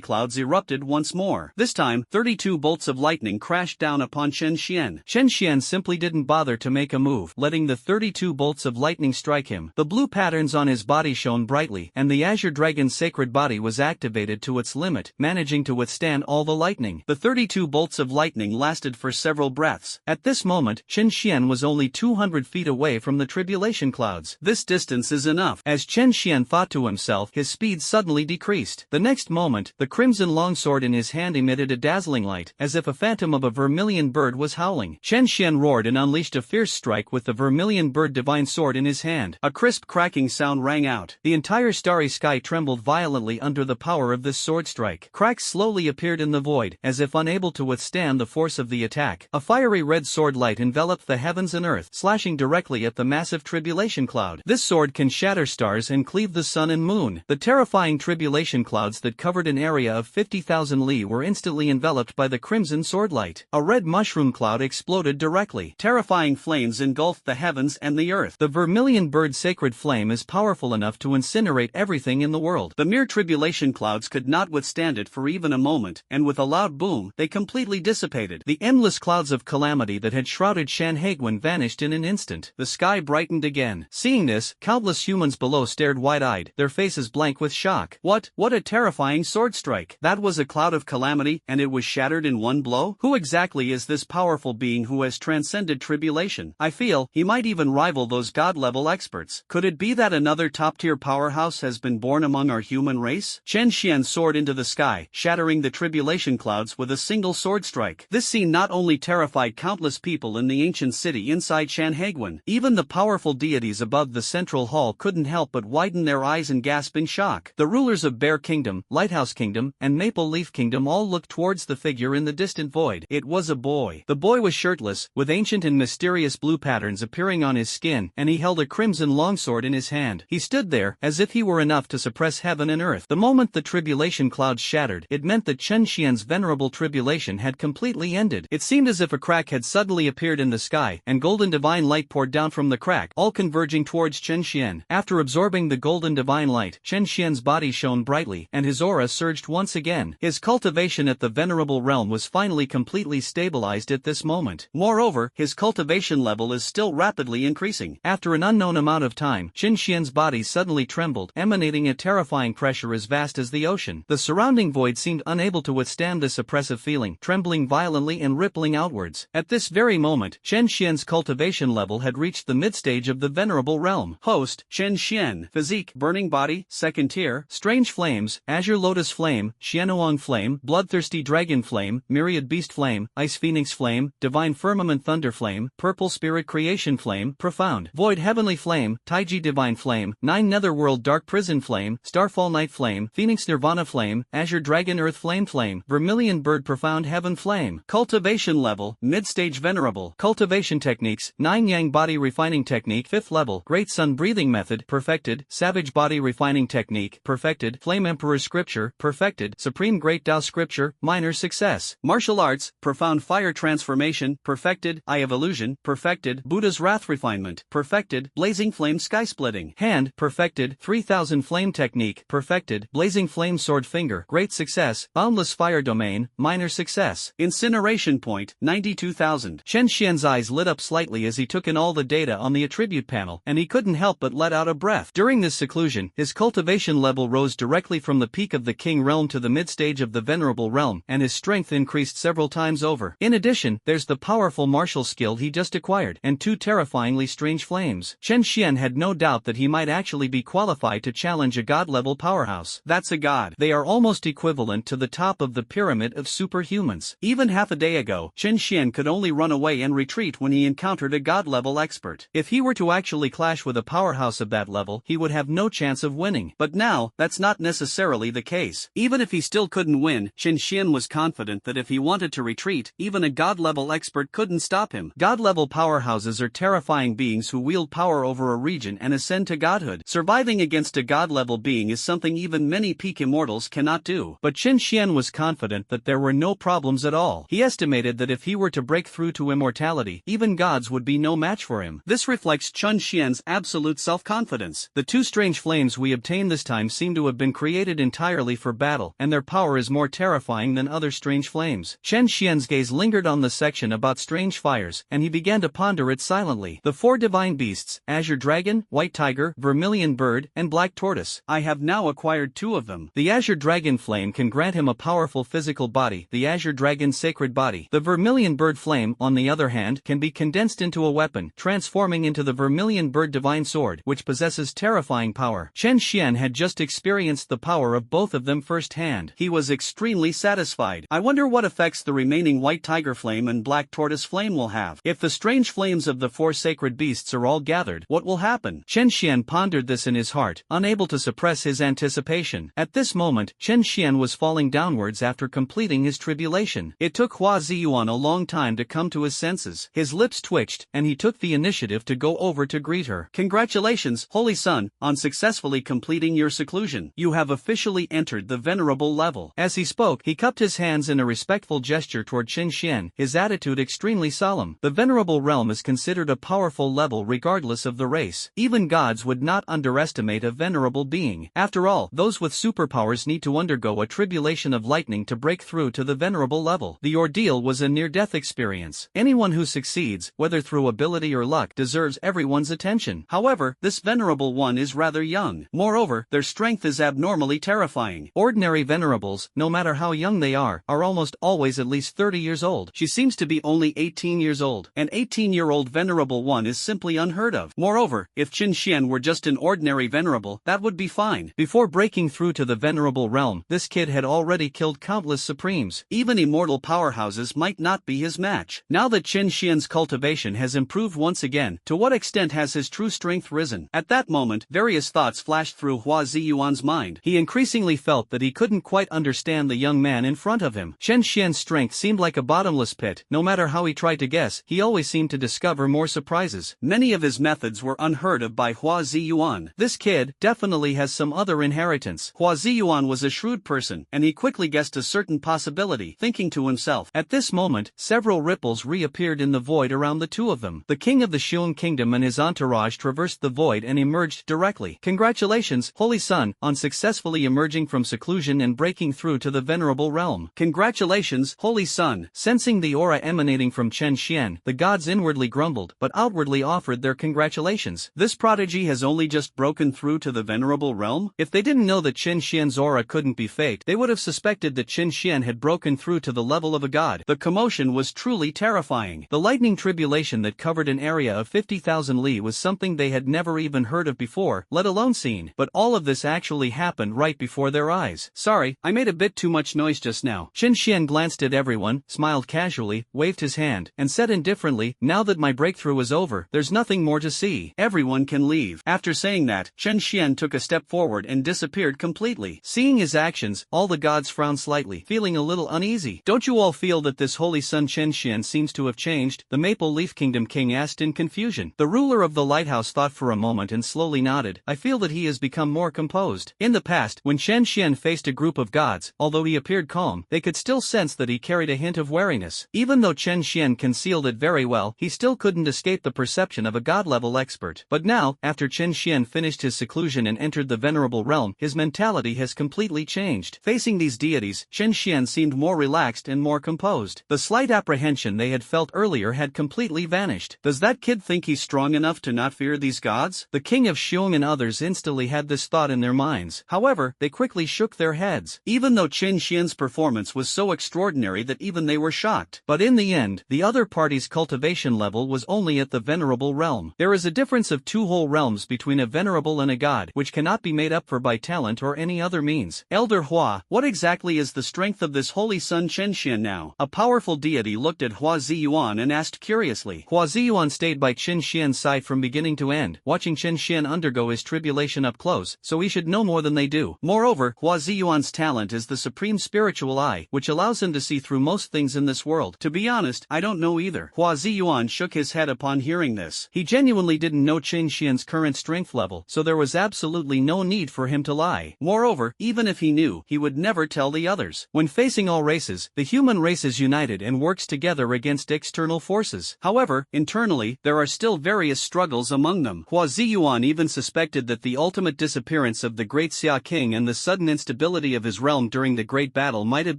clouds erupted once more. This time, 32 bolts of lightning crashed down upon Chen Xian. Chen Xian simply didn't bother to make a move, letting the 32 bolts of lightning strike him. The blue patterns on his body shone brightly, and the Azure Dragon's sacred body was activated to its limit, managing to withstand all the lightning. The 32 bolts of lightning lasted for several breaths. At this moment, Chen Xian was only 200 feet away from the tribulation clouds. This distance is enough. As Chen Xian thought to himself, his speed suddenly decreased. The next moment, the crimson longsword in his hand emitted a dazzling light, as if a phantom of a vermilion bird was howling. Chen Xian roared and unleashed a fierce strike with the vermilion bird divine sword in his hand. A crisp cracking sound rang out. The entire starry sky trembled violently under the power of this sword strike. Cracks slowly appeared in the void, as if unable to withstand the force of the attack. A fiery red sword light enveloped the heavens and earth, slashing directly at the massive tribulation cloud. This sword can shatter stars and cleave the sun and moon. The terrifying tribulation clouds that covered an area of 50,000 li were instantly enveloped by the crimson sword light. A red mushroom cloud exploded directly. Terrifying flames engulfed the heavens and the earth. The vermilion bird sacred flame is powerful enough to incinerate everything in the world. The mere tribulation clouds could not withstand it for even a moment, and with a loud boom, they completely dissipated. The endless clouds of calamity that had shrouded Shanhaiguan vanished in an instant. The sky brightened again. Seeing this, countless humans below stared wide-eyed, their faces blank with shock. What a terrifying sword strike! That was a cloud of calamity, and it was shattered in one blow? Who exactly is this powerful being who has transcended tribulation? I feel he might even rival those god-level experts. Could it be that another top-tier powerhouse has been born among our human race? Chen Xian soared into the sky, shattering the tribulation clouds with a single sword strike. This scene not only terrified countless people in the ancient city inside Shanhaiguan, even the powerful deities above the central hall couldn't help but widen their eyes and gasp in shock. The rulers of Bear Kingdom, Lighthouse Kingdom, and Maple Leaf Kingdom all looked towards the figure in the distant void. It was a boy. The boy was shirtless, with ancient and mysterious blue patterns appearing on his skin Xian, and he held a crimson longsword in his hand. He stood there, as if he were enough to suppress heaven and earth. The moment the tribulation clouds shattered, it meant that Chen Xian's venerable tribulation had completely ended. It seemed as if a crack had suddenly appeared in the sky, and golden divine light poured down from the crack, all converging towards Chen Xian. After absorbing the golden divine light, Chen Xian's body shone brightly, and his aura surged once again. His cultivation at the venerable realm was finally completely stabilized at this moment. Moreover, his cultivation level is still rapidly increasing. After an unknown amount of time, Chen Xian's body suddenly trembled, emanating a terrifying pressure as vast as the ocean. The surrounding void seemed unable to withstand this oppressive feeling, trembling violently and rippling outwards. At this very moment, Chen Xian's cultivation level had reached the mid-stage of the venerable realm. Host, Chen Xian. Physique, burning body, second tier, strange flames, azure lotus flame, Xianuang flame, bloodthirsty dragon flame, myriad beast flame, ice phoenix flame, divine firmament thunder flame, purple spirit creation flame, profound void heavenly flame, Taiji divine flame, nine netherworld dark prison flame, starfall night flame, phoenix nirvana flame, azure dragon earth flame, vermilion bird profound heaven flame. Cultivation level, mid-stage venerable. Cultivation techniques, 9 yang body refining technique 5th level, great sun breathing method, perfected, savage body refining technique, perfected, flame emperor scripture, perfected, supreme great Tao scripture, minor success. Martial arts, profound fire transformation, perfected, eye of illusion, perfected, Buddha's wrath refinement, perfected, blazing flame sky splitting, hand, perfected, 3000 flame technique, perfected, blazing flame sword finger, great success, boundless fire domain, minor success. Incineration point, 92,000. Chen Xian's eyes lit up slightly as he took in all the data on the attribute panel, and he couldn't help but let out a breath. During this seclusion, his cultivation level rose directly from the peak of the king realm to the mid-stage of the venerable realm, and his strength increased several times over. In addition, there's the powerful martial skill he just acquired, and 2 terrifyingly strange flames. Chen Xian had no doubt that he might actually be qualified to challenge a god-level powerhouse. That's a god. They are almost equivalent to the top of the pyramid of superhumans. Even half a day ago, Chen Xian could only run away and retreat when he encountered a god-level expert. If he were to actually clash with a powerhouse of that level, he would have no chance of winning. But now, that's not necessarily the case. Even if he still couldn't win, Chen Xian was confident that if he wanted to retreat, even a god-level expert couldn't stop him. God-level powerhouses are terrifying beings who wield power over a region and ascend to godhood. Surviving against a god-level being is something even many peak immortals cannot do. But Chen Xian was confident that there were no problems at all. He estimated that if he were to break through to immortality, even gods would be no match for him. This reflects Chen Xian's absolute self-confidence. The 2 strange flames we obtained this time seem to have been created entirely for battle, and their power is more terrifying than other strange flames. Chen Xian's gaze lingered on the section about strange fires, and he began to ponder it silently. The 4 divine beasts, azure dragon, white tiger, vermilion bird, and black tortoise. I have now acquired 2 of them. The azure dragon flame can grant him a powerful physical body, the azure dragon sacred body. The vermilion bird flame, on the other hand, can be condensed into a weapon, transforming into the vermilion bird divine sword, which possesses terrifying power. Chen Xian had just experienced the power of both of them firsthand. He was extremely satisfied. I wonder what effects the remaining white tiger flame and black tortoise flame will have. If the strange flames of the 4 sacred beasts are all gathered, what will happen? Chen Xian pondered this in his heart, unable to suppress his anticipation. At this moment, Chen Xian was falling downwards after completing his tribulation. It took Hua Ziyuan a long time to come to his senses. His lips twitched, and he took the initiative to go over to greet her. Congratulations, Holy Son, on successfully completing your seclusion. You have officially entered the venerable level. As he spoke, he cupped his hands in a respectful gesture toward Chen Xian, his attitude extremely solemn. The venerable realm is considered a powerful level regardless of the race. Even gods would not underestimate a venerable being. After all, those with superpowers need to undergo a tribulation of lightning to break through to the venerable level. The ordeal was a near-death experience. Anyone who succeeds, whether through ability or luck, deserves everyone's attention. However, this venerable one is rather young. Moreover, their strength is abnormally terrifying. Ordinary venerables, no matter how young they are almost always at least 30 years old. She seems to be only 18 years old. An 18-year-old venerable one is simply unheard of. Moreover, if Chen Xian were just an ordinary venerable, that would be fine. Before breaking through to the venerable realm, this kid had already killed countless supremes. Even immortal powerhouses might not be his match. Now that Chen Xian's cultivation has improved once again, to what extent has his true strength risen? At that moment, various thoughts flashed through Hua Ziyuan's mind. He increasingly felt that he couldn't quite understand the young man in front of him. Chen Xian's strength seemed like a bottomless pit. No matter how he tried to guess, he always seemed to discover more surprises. Many of his methods were unheard of by Hua Ziyuan. This kid definitely has some other inheritance. Hua Ziyuan was a shrewd person, and he quickly guessed a certain possibility, thinking to himself. At this moment, several ripples reappeared in the void around the two of them. The king of the Xiong kingdom and his entourage traversed the void and emerged directly. Congratulations, Holy Son, on successfully emerging from seclusion and breaking through to the venerable realm. Congratulations, Holy Son. Sensing the aura emanating from Chen Xian, the gods inwardly grumbled, but outwardly offered their congratulations. This prodigy has only just broken through to the venerable realm? If they didn't know that Chen Xian's aura couldn't be faked, they would have suspected that Chen Xian had broken through to the level of a god. The commotion was truly terrifying. The lightning tribulation that covered an area of 50,000 li was something they had never even heard of before, let alone seen. But all of this actually happened right before their eyes. Sorry, I made a bit too much noise just now. Chen Xian glanced at everyone, smiled casually, waved his hand, and said indifferently, now that my breakthrough is over, there's nothing more to see. Everyone can leave. After saying that, Chen Xian took a step forward and disappeared completely. Seeing his actions, all the gods frowned slightly, feeling a little uneasy. Don't you all feel that this holy son Chen Xian seems to have changed? The Maple Leaf Kingdom king asked in confusion. The ruler of the lighthouse thought for a moment and slowly nodded. I feel that he has become more composed. In the past, when Chen Xian faced a group of gods, although he appeared calm, they could still sense that he carried a hint of wariness. Even though Chen Xian concealed it very well, he still couldn't escape the perception of a god-level expert. But now, after Chen Xian finished his seclusion and entered the venerable realm, his mentality has completely changed. Facing these deities, Chen Xian seemed more relaxed and more composed. The slight apprehension they had felt earlier had completely vanished. Does that kid think he's strong enough to not fear these gods? The king of Xiong and others instantly had this thought in their minds. However, they quickly shook their heads. Even though Chen Xian's performance was so extraordinary that even they were shocked. But in the end, the other party's cultivation level was only at the venerable realm. There is a difference of two whole realms between a venerable and a god, which cannot be made up for by talent or any other means. Elder Hua, what exactly is the strength of this holy son Chen Xian now? A powerful deity looked at Hua Ziyuan and asked curiously. Hua Ziyuan stayed by Chen Xian's side from beginning to end, watching Chen Xian undergo his tribulation up close, so he should know more than they do. Moreover, Hua Ziyuan's talent is the supreme spiritual eye, which allows him to see through most things in this world. To be honest, I don't know either. Hua Ziyuan shook his head upon hearing this. He genuinely didn't know Chen Xian's current strength level, so there was absolutely no need for him to lie. Moreover, even if he knew, he would never tell the others. When facing all races, the human race is united and works together against external forces. However, internally, there are still various struggles among them. Hua Ziyuan even suspected that the ultimate disappearance of the great Xia King and the sudden instability of his realm during the great battle might have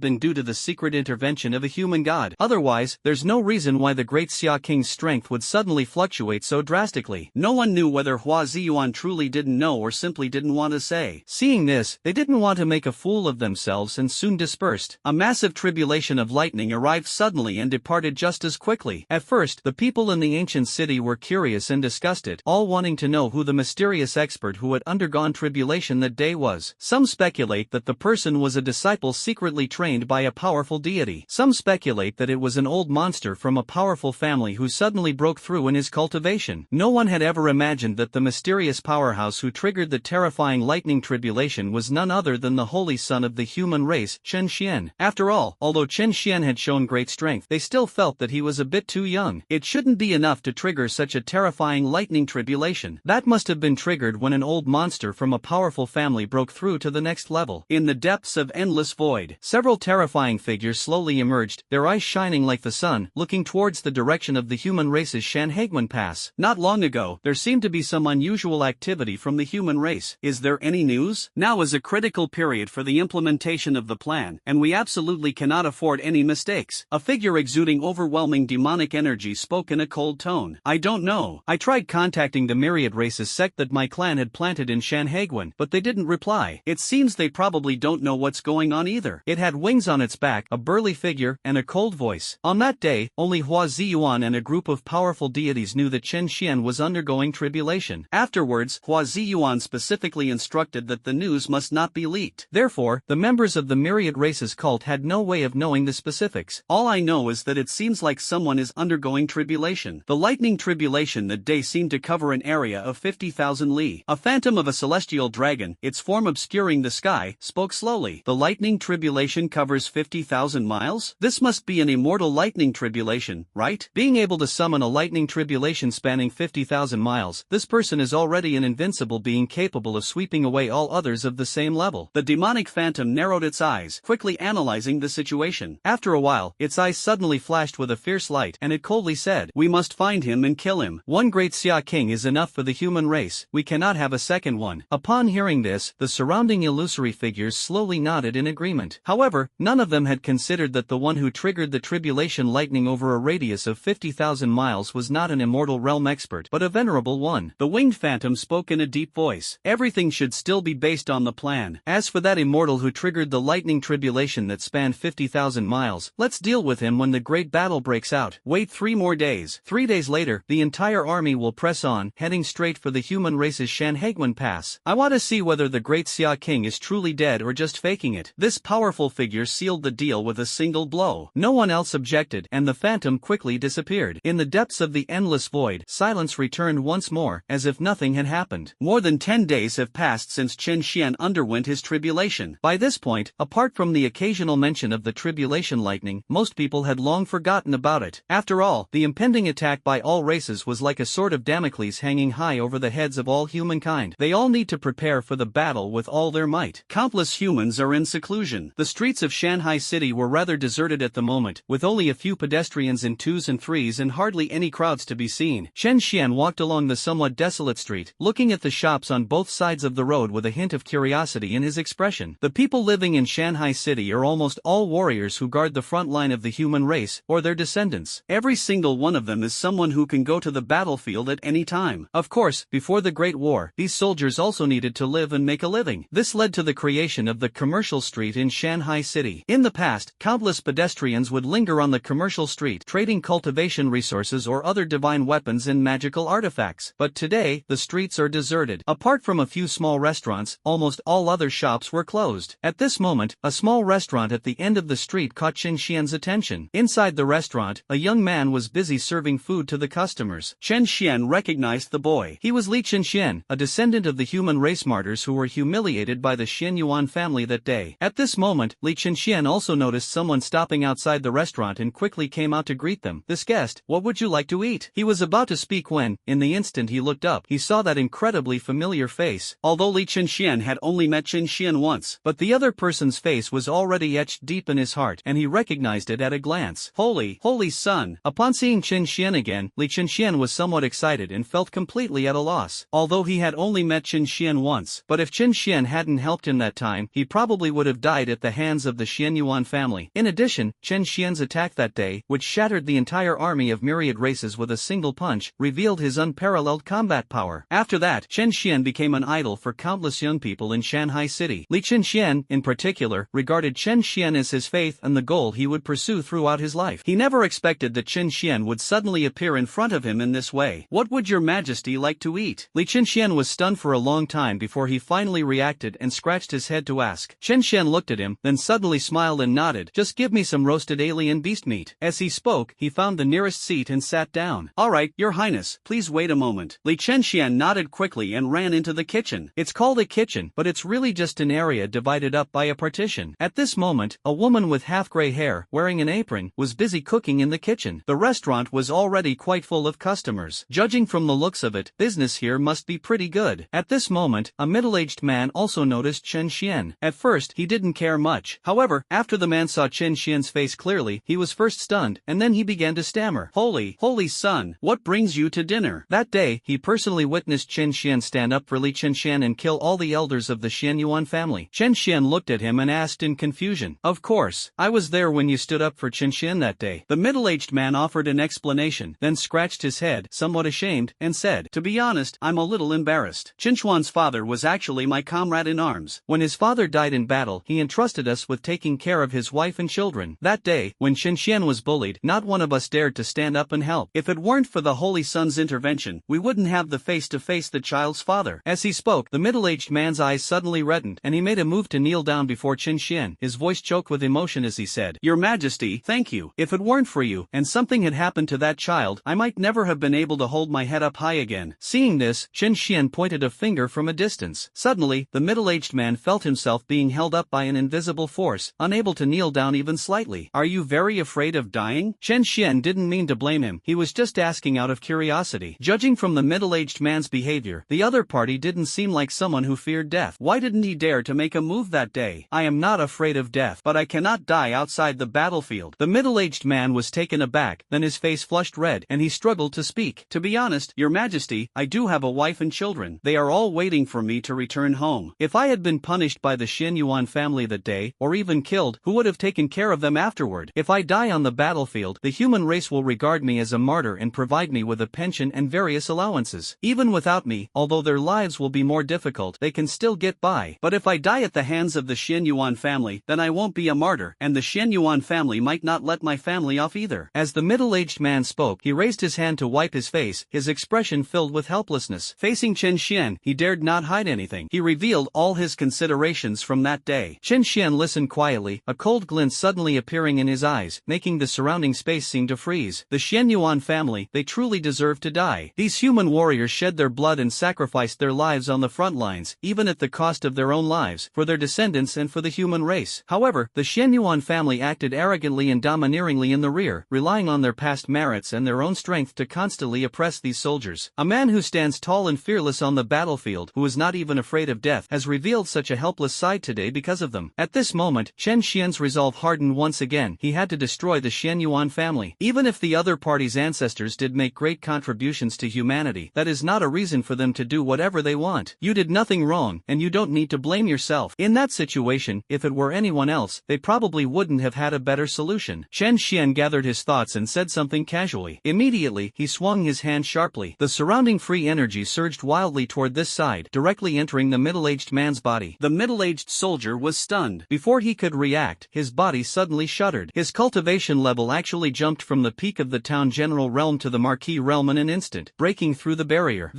been due to the secret intervention of a human god. Otherwise, there's no reason why the great Xia King's strength would suddenly fluctuate so drastically. No one knew whether Hua Ziyuan truly didn't know or simply didn't want to say. Seeing this, they didn't want to make a fool of themselves and soon dispersed. A massive tribulation of lightning arrived suddenly and departed just as quickly. At first, the people in the ancient city were curious and disgusted, all wanting to know who the mysterious expert who had undergone tribulation that day was. Some speculate that the person was a disciple secretly trained by a powerful deity. Some speculate that it was an old monster from a powerful family who suddenly broke through in his cultivation. No one had ever imagined that the mysterious powerhouse who triggered the terrifying lightning tribulation was none other than the holy son of the human race, Chen Xian. After all, although Chen Xian had shown great strength, they still felt that he was a bit too young. It shouldn't be enough to trigger such a terrifying lightning tribulation. That must have been triggered when an old monster from a powerful family broke through to the next level. In the depths of endless void, several terrifying figures slowly emerged, their eyes shining like the sun, looking towards the direction of the human race's Shanhaiguan Pass. Not long ago, there seemed to be some unusual activity from the human race. Is there any news? Now is a critical period for the implementation of the plan, and we absolutely cannot afford any mistakes. A figure exuding overwhelming demonic energy spoke in a cold tone. I don't know. I tried contacting the Myriad race's sect that my clan had planted in Shanhaiguan, but they didn't reply. It seems they probably don't know what's going on either. It had wings on its back, a burly figure, and a cold voice. On that day, only Hua Ziyuan and a group of powerful deities knew that Chen Xian was undergoing tribulation. Afterwards, Hua Ziyuan specifically instructed that the news must not be leaked. Therefore, the members of the Myriad race's cult had no way of knowing the specifics. All I know is that it seems like someone is undergoing tribulation. The lightning tribulation that day seemed to cover an area of 50,000 li. A phantom of a celestial dragon, its form obscuring the sky, spoke slowly. The lightning tribulation covers 50,000 miles? This must be an immortal lightning tribulation, right? Being able to summon a lightning tribulation duration spanning 50,000 miles, this person is already an invincible being capable of sweeping away all others of the same level. The demonic phantom narrowed its eyes, quickly analyzing the situation. After a while, its eyes suddenly flashed with a fierce light, and it coldly said, "We must find him and kill him. One great Xia King is enough for the human race, we cannot have a second one." Upon hearing this, the surrounding illusory figures slowly nodded in agreement. However, none of them had considered that the one who triggered the tribulation lightning over a radius of 50,000 miles was not an immortal realm expert, but a venerable one. The winged phantom spoke in a deep voice. "Everything should still be based on the plan. As for that immortal who triggered the lightning tribulation that spanned 50,000 miles, let's deal with him when the great battle breaks out. Wait 3 more days. 3 days later, the entire army will press on, heading straight for the human race's Shanhaiguan Pass. I want to see whether the great Xia King is truly dead or just faking it." This powerful figure sealed the deal with a single blow. No one else objected, and the phantom quickly disappeared. In the depths of the endless void, silence returned once more, as if nothing had happened. More than 10 days have passed since Chen Xian underwent his tribulation. By this point, apart from the occasional mention of the tribulation lightning, most people had long forgotten about it. After all, the impending attack by all races was like a sword of Damocles hanging high over the heads of all humankind. They all need to prepare for the battle with all their might. Countless humans are in seclusion. The streets of Shanghai City were rather deserted at the moment, with only a few pedestrians in 2s and 3s and hardly any crowds to be seen. Chen Xian walked along the somewhat desolate street, looking at the shops on both sides of the road with a hint of curiosity in his expression. The people living in Shanghai City are almost all warriors who guard the front line of the human race, or their descendants. Every single one of them is someone who can go to the battlefield at any time. Of course, before the Great War, these soldiers also needed to live and make a living. This led to the creation of the commercial street in Shanghai City. In the past, countless pedestrians would linger on the commercial street, trading cultivation resources or other divine weapons and magical artifacts. But today, the streets are deserted. Apart from a few small restaurants, almost all other shops were closed. At this moment, a small restaurant at the end of the street caught Chen Xian's attention. Inside the restaurant, a young man was busy serving food to the customers. Chen Xian recognized the boy. He was Li Chen, a descendant of the human race martyrs who were humiliated by the Xianyuan family that day. At this moment, Li Chen also noticed someone stopping outside the restaurant and quickly came out to greet them. "This guest, what would you like to eat?" He was about to speak when, in the instant he looked up, he saw that incredibly familiar face. Although Li Chen had only met Chen Xian once, but the other person's face was already etched deep in his heart, and he recognized it at a glance. Holy son. Upon seeing Chen Xian again, Li Chen was somewhat excited and felt completely at a loss. Although he had only met Chen Xian once, but if Chen Xian hadn't helped him that time, he probably would have died at the hands of the Xianyuan family. In addition, Chen Xian's attack that day, which shattered the entire army of Myriad races with a single punch, revealed his unparalleled combat power. After that, Chen Xian became an idol for countless young people in Shanghai City. Li Chen, in particular, regarded Chen Xian as his faith and the goal he would pursue throughout his life. He never expected that Chen Xian would suddenly appear in front of him in this way. "What would your majesty like to eat?" Li Chen was stunned for a long time before he finally reacted and scratched his head to ask. Chen Xian looked at him, then suddenly smiled and nodded. "Just give me some roasted alien beast meat." As he spoke, he found the nearest seat and sat down. "All right, your highness, please wait a moment." Li Chen nodded quickly and ran into the kitchen. It's called a kitchen, but it's really just an area divided up by a partition. At this moment, a woman with half-gray hair, wearing an apron, was busy cooking in the kitchen. The restaurant was already quite full of customers. Judging from the looks of it, business here must be pretty good. At this moment, a middle-aged man also noticed Chen Xian. At first, he didn't care much. However, after the man saw Chen Xian's face clearly, he was first stunned, and then he began to stammer. Holy son, what brings you to dinner?" That day, he personally witnessed Chen Xian stand up for Li Chen and kill all the elders of the Xianyuan family. Chen Xian looked at him and asked in confusion, "Of course, I was there when you stood up for Chen Xian that day." The middle-aged man offered an explanation, then scratched his head, somewhat ashamed, and said, "To be honest, I'm a little embarrassed. Chen Xuan's father was actually my comrade in arms. When his father died in battle, he entrusted us with taking care of his wife and children. That day, when Chen Xian was bullied, not one of us dared to stand up and help. If it weren't for the Holy Son's intervention, we wouldn't have the face to face the child's father." As he spoke, the middle-aged man's eyes suddenly reddened, and he made a move to kneel down before Chen Xian. His voice choked with emotion as he said, "Your Majesty, thank you. If it weren't for you, and something had happened to that child, I might never have been able to hold my head up high again." Seeing this, Chen Xian pointed a finger from a distance. Suddenly, the middle-aged man felt himself being held up by an invisible force, unable to kneel down even slightly. "Are you very afraid of dying?" Chen Xian didn't mean to blame him, he was just asking asking out of curiosity. Judging from the middle-aged man's behavior, the other party didn't seem like someone who feared death. Why didn't he dare to make a move that day? I am not afraid of death, but I cannot die outside the battlefield. The middle-aged man was taken aback, then his face flushed red, and he struggled to speak. To be honest, Your Majesty, I do have a wife and children. They are all waiting for me to return home. If I had been punished by the Xianyuan family that day, or even killed, who would have taken care of them afterward? If I die on the battlefield, the human race will regard me as a martyr and provide me with a pension and various allowances. Even without me, although their lives will be more difficult, they can still get by. But if I die at the hands of the Xianyuan family, then I won't be a martyr, and the Xianyuan family might not let my family off either. As the middle-aged man spoke, he raised his hand to wipe his face, his expression filled with helplessness. Facing Chen Xian, he dared not hide anything. He revealed all his considerations from that day. Chen Xian listened quietly, a cold glint suddenly appearing in his eyes, making the surrounding space seem to freeze. The Xianyuan family, they truly deserve to die. These human warriors shed their blood and sacrificed their lives on the front lines, even at the cost of their own lives, for their descendants and for the human race. However, the Xianyuan family acted arrogantly and domineeringly in the rear, relying on their past merits and their own strength to constantly oppress these soldiers. A man who stands tall and fearless on the battlefield, who is not even afraid of death, has revealed such a helpless side today because of them. At this moment, Chen Xian's resolve hardened once again. He had to destroy the Xianyuan family. Even if the other party's ancestors did make great contributions to humanity, that is not a reason for them to do whatever they want. You did nothing wrong, and you don't need to blame yourself. In that situation, if it were anyone else, they probably wouldn't have had a better solution. Chen Xian gathered his thoughts and said something casually. Immediately, he swung his hand sharply. The surrounding free energy surged wildly toward this side, directly entering the middle-aged man's body. The middle-aged soldier was stunned. Before he could react, his body suddenly shuddered. His cultivation level actually jumped from the peak of the town general realm to the marquis realm in an instant, breaking through the barrier.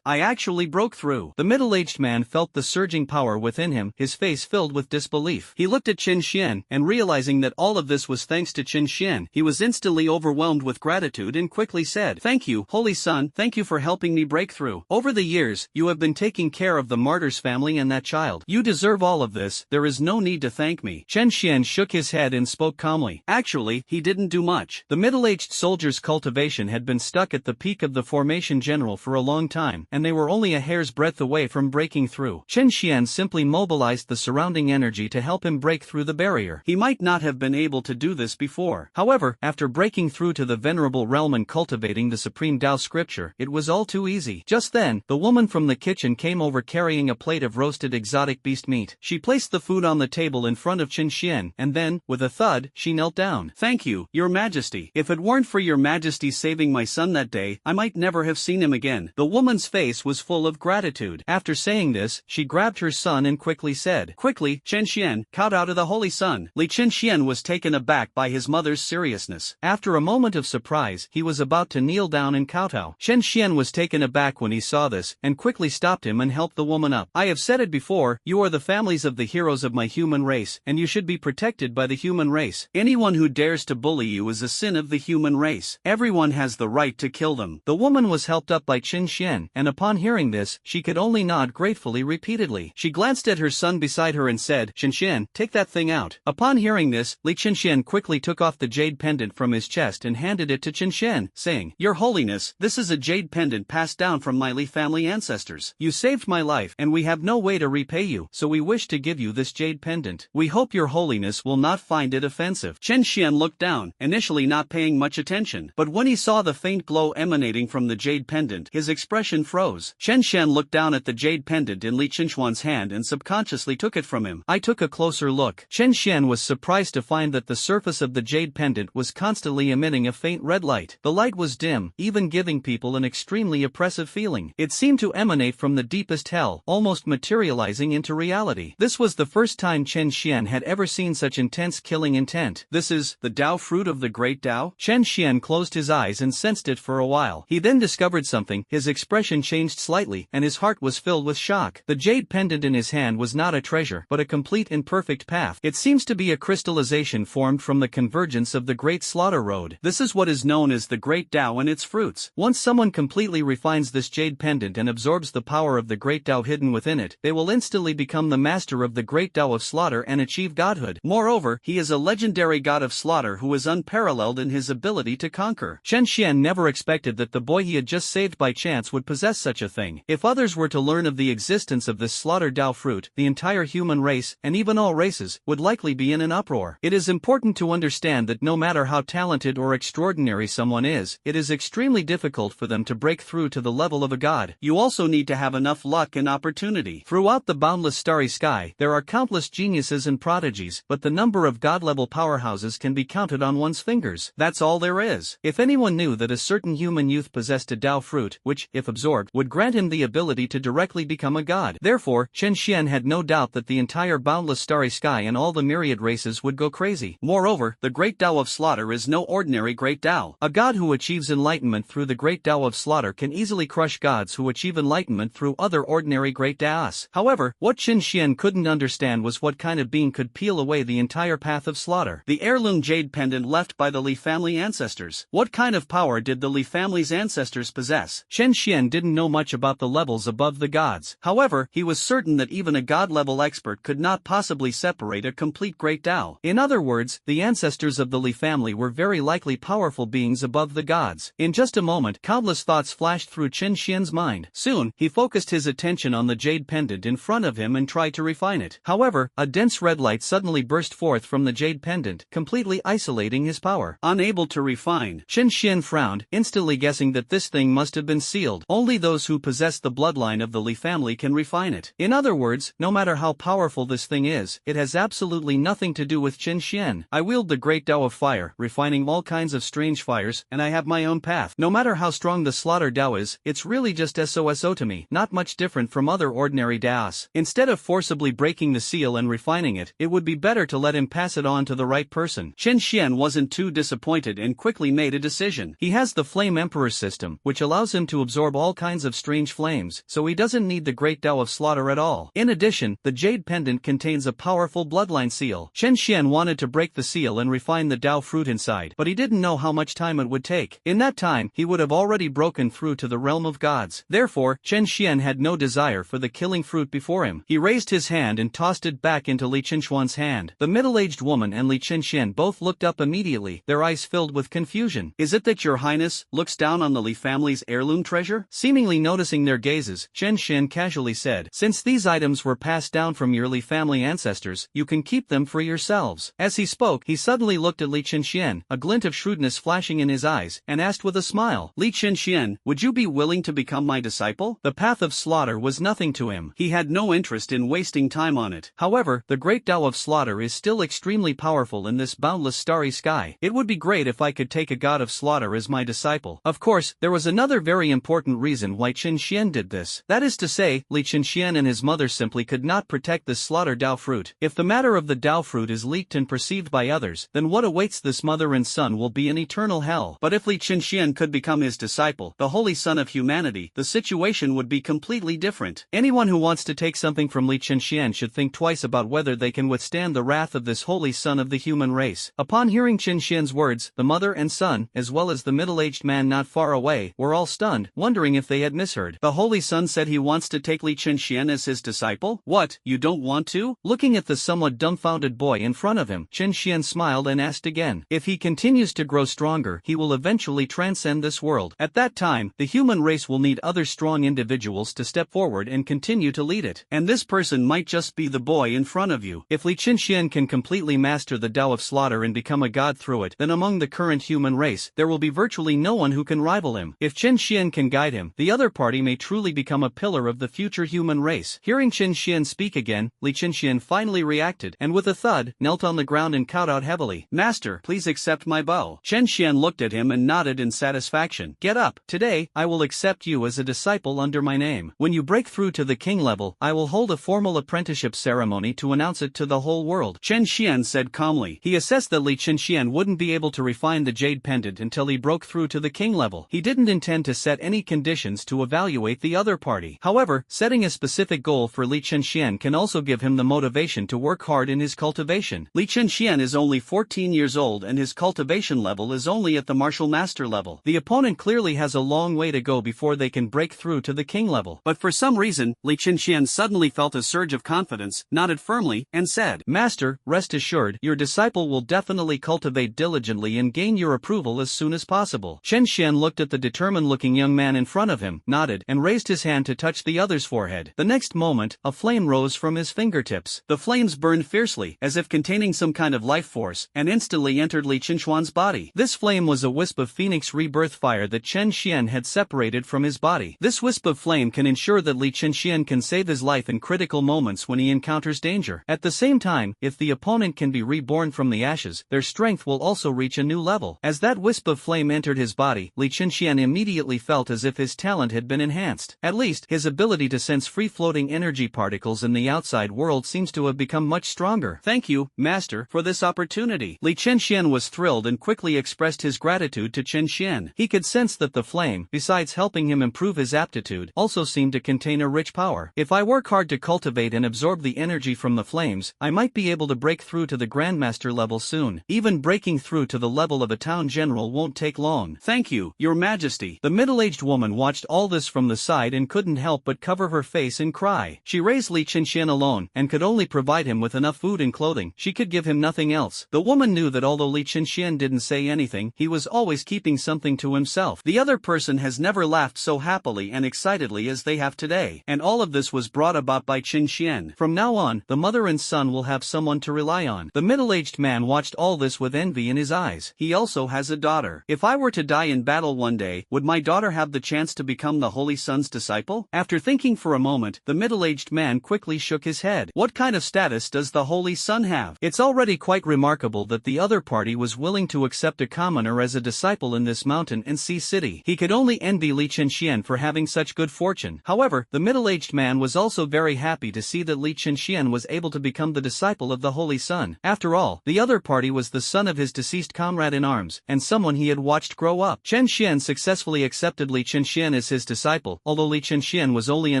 I actually broke through. The middle-aged man felt the surging power within him, his face filled with disbelief. He looked at Chen Xian, and realizing that all of this was thanks to Chen Xian, he was instantly overwhelmed with gratitude and quickly said, "Thank you, Holy Son, thank you for helping me break through. Over the years, you have been taking care of the martyr's family and that child. You deserve all of this, there is no need to thank me." Chen Xian shook his head and spoke calmly. Actually, he didn't do much. The middle-aged soldier's cultivation had been stuck at the peak of the formation general for a long time, and they were only a hair's breadth away from breaking through. Chen Xian simply mobilized the surrounding energy to help him break through the barrier. He might not have been able to do this before. However, after breaking through to the venerable realm and cultivating the supreme Tao scripture, it was all too easy. Just then, the woman from the kitchen came over carrying a plate of roasted exotic beast meat. She placed the food on the table in front of Chen Xian, and then, with a thud, she knelt down. "Thank you, Your Majesty. If it weren't for Your Majesty saving my son that day, I might never have seen him again." The woman's face was full of gratitude. After saying this, she grabbed her son and quickly said, "Quickly, Chen Xian, kowtow to the Holy Son." Li Chen Xian was taken aback by his mother's seriousness. After a moment of surprise, he was about to kneel down and kowtow. Chen Xian was taken aback when he saw this, and quickly stopped him and helped the woman up. "I have said it before, you are the families of the heroes of my human race, and you should be protected by the human race. Anyone who dares to bully you is a sin of the human race. Everyone has the right to kill them." The woman was helped up by Chen Xian, and upon hearing this, she could only nod gratefully repeatedly. She glanced at her son beside her and said, "Chen Xian, take that thing out." Upon hearing this, Li Chen Xian quickly took off the jade pendant from his chest and handed it to Chen Xian, saying, "Your Holiness, this is a jade pendant passed down from my Li family ancestors. You saved my life, and we have no way to repay you, so we wish to give you this jade pendant. We hope your Holiness will not find it offensive." Chen Xian looked down, initially not paying much attention, but when he saw the faint glow emanating from the jade pendant, his expression froze. Chen Xian looked down at the jade pendant in Li Chenxuan's hand and subconsciously took it from him. I took a closer look. Chen Xian was surprised to find that the surface of the jade pendant was constantly emitting a faint red light. The light was dim, even giving people an extremely oppressive feeling. It seemed to emanate from the deepest hell, almost materializing into reality. This was the first time Chen Xian had ever seen such intense killing intent. "This is the Tao fruit of the great Tao?" Chen Xian closed his eyes and sensed it for a while. He then discovered something, his expression changed slightly, and his heart was filled with shock. The jade pendant in his hand was not a treasure, but a complete and perfect path. It seems to be a crystallization formed from the convergence of the Great Slaughter Road. This is what is known as the Great Tao and its fruits. Once someone completely refines this jade pendant and absorbs the power of the Great Tao hidden within it, they will instantly become the master of the Great Tao of slaughter and achieve godhood. Moreover, he is a legendary god of slaughter who is unparalleled in his ability to conquer. Chen Xian Xian never expected that the boy he had just saved by chance would possess such a thing. If others were to learn of the existence of this slaughtered Dao fruit, the entire human race, and even all races, would likely be in an uproar. It is important to understand that no matter how talented or extraordinary someone is, it is extremely difficult for them to break through to the level of a god. You also need to have enough luck and opportunity. Throughout the boundless starry sky, there are countless geniuses and prodigies, but the number of god-level powerhouses can be counted on one's fingers. That's all there is. If anyone knew that a certain human youth possessed a Dao fruit, which, if absorbed, would grant him the ability to directly become a god. Therefore, Chen Xian had no doubt that the entire boundless starry sky and all the myriad races would go crazy. Moreover, the great Dao of slaughter is no ordinary great Dao. A god who achieves enlightenment through the great Dao of slaughter can easily crush gods who achieve enlightenment through other ordinary great Daos. However, what Chen Xian couldn't understand was what kind of being could peel away the entire path of slaughter. The heirloom jade pendant left by the Li family ancestors. What kind of power did the Li family's ancestors possess? Chen Xian didn't know much about the levels above the gods. However, he was certain that even a god-level expert could not possibly separate a complete great Dao. In other words, the ancestors of the Li family were very likely powerful beings above the gods. In just a moment, countless thoughts flashed through Chen Xian's mind. Soon, he focused his attention on the jade pendant in front of him and tried to refine it. However, a dense red light suddenly burst forth from the jade pendant, completely isolating his power. Unable to refine, Chen Xian frowned, instantly guessing that this thing must have been sealed. Only those who possess the bloodline of the Li family can refine it. In other words, no matter how powerful this thing is, it has absolutely nothing to do with Chen Xian. I wield the great Dao of fire, refining all kinds of strange fires, and I have my own path. No matter how strong the slaughter Dao is, it's really just SOSO to me, not much different from other ordinary Daos. Instead of forcibly breaking the seal and refining it, it would be better to let him pass it on to the right person. Chen Xian wasn't too disappointed and quickly made a decision. He has the Flame Emperor system, which allows him to absorb all kinds of strange flames, so he doesn't need the great Dao of slaughter at all. In addition, the jade pendant contains a powerful bloodline seal. Chen Xian wanted to break the seal and refine the Dao fruit inside, but he didn't know how much time it would take. In that time, he would have already broken through to the realm of gods. Therefore, Chen Xian had no desire for the killing fruit before him. He raised his hand and tossed it back into Li Qinshuan's hand. The middle-aged woman and Li Qinshuan both looked up immediately, their eyes filled with confusion. Is it that your highness looks down on the Li family's heirloom treasure? Seemingly noticing their gazes, Chen Xian casually said, "Since these items were passed down from your Li family ancestors, you can keep them for yourselves." As he spoke, he suddenly looked at Li Qinshuan, a glint of shrewdness flashing in his eyes, and asked with a smile, "Li Qinshuan, would you be willing to become my disciple?" The path of slaughter was nothing to him. He had no interest in wasting time on it. However, the great Dao of slaughter is still extremely powerful in this boundless starry sky. It would be great if I could take a god of slaughter as my disciple. Of course, there was another very important reason why Chen Xian did this. That is to say, Li Qinshuan and his mother simply could not protect this slaughter Dao fruit. If the matter of the Dao fruit is leaked and perceived by others, then what awaits this mother and son will be an eternal hell. But if Li Qinshuan could become his disciple, the holy son of humanity, the situation would be completely different. Anyone who wants to take something from Li Qinshuan should think twice about whether they can withstand the wrath of this holy son of the human race. Upon hearing Chen Xian's words, the mother and son, as well as the middle-aged man not far away, were all stunned, wondering if they had misheard. The holy son said he wants to take Li Qinshuan as his disciple? What, you don't want to? Looking at the somewhat dumbfounded boy in front of him, Chen Xian smiled and asked again. If he continues to grow stronger, he will eventually transcend this world. At that time, the human race will need other strong individuals to step forward and continue to lead it. And this person might just be the boy in front of you. If Li Qinshuan can completely master the Dao of slaughter and become a god through it, then among the current human race, there will be virtually no one who can rival him. If Chen Xian can guide him, the other party may truly become a pillar of the future human race. Hearing Chen Xian speak again, Li Qinshuan finally reacted, and with a thud, knelt on the ground and cowed out heavily. "Master, please accept my bow." Chen Xian looked at him and nodded in satisfaction. "Get up. Today, I will accept you as a disciple under my name. When you break through to the king level, I will hold a formal apprenticeship ceremony to announce it to the whole world." Chen Xian said calmly. He assessed that Li Qinshuan wouldn't be able to refine the jade pendant until he broke through to the king level. He didn't intend to set any conditions to evaluate the other party. However, setting a specific goal for Li Qinshuan can also give him the motivation to work hard in his cultivation. Li Qinshuan is only 14 years old and his cultivation level is only at the martial master level. The opponent clearly has a long way to go before they can break through to the king level. But for some reason, Li Qinshuan suddenly felt a surge of confidence, nodded firmly, and said, "Master, rest assured, your disciple will definitely cultivate diligently and gain your approval as soon as possible." possible. Chen Xian looked at the determined-looking young man in front of him, nodded, and raised his hand to touch the other's forehead. The next moment, a flame rose from his fingertips. The flames burned fiercely, as if containing some kind of life force, and instantly entered Li Qinshuan's body. This flame was a wisp of phoenix rebirth fire that Chen Xian had separated from his body. This wisp of flame can ensure that Li Qinshuan can save his life in critical moments when he encounters danger. At the same time, if the opponent can be reborn from the ashes, their strength will also reach a new level. As that wisp of flame entered his body, Li Qinshuan immediately felt as if his talent had been enhanced. At least, his ability to sense free-floating energy particles in the outside world seems to have become much stronger. Thank you, Master, for this opportunity. Li Qinshuan was thrilled and quickly expressed his gratitude to Chen Xian. He could sense that the flame, besides helping him improve his aptitude, also seemed to contain a rich power. If I work hard to cultivate and absorb the energy from the flames, I might be able to break through to the Grandmaster level soon. Even breaking through to the level of a town general won't take long. Thank you, Your Majesty. The middle-aged woman watched all this from the side and couldn't help but cover her face and cry. She raised Li Qinshuan alone, and could only provide him with enough food and clothing. She could give him nothing else. The woman knew that although Li Qinshuan didn't say anything, he was always keeping something to himself. The other person has never laughed so happily and excitedly as they have today. And all of this was brought about by Chen Xian. From now on, the mother and son will have someone to rely on. The middle-aged man watched all this with envy in his eyes. He also has a daughter. If I were to die in battle one day, would my daughter have the chance to become the Holy Sun's disciple? After thinking for a moment, the middle-aged man quickly shook his head. What kind of status does the Holy Sun have? It's already quite remarkable that the other party was willing to accept a commoner as a disciple in this mountain and sea city. He could only envy Li Qinshuan for having such good fortune. However, the middle-aged man was also very happy to see that Li Qinshuan was able to become the disciple of the Holy Sun. After all, the other party was the son of his deceased comrade in arms, and someone he had watched grow up. Chen Xian successfully accepted Li Qinshuan as his disciple, although Li Qinshuan was only a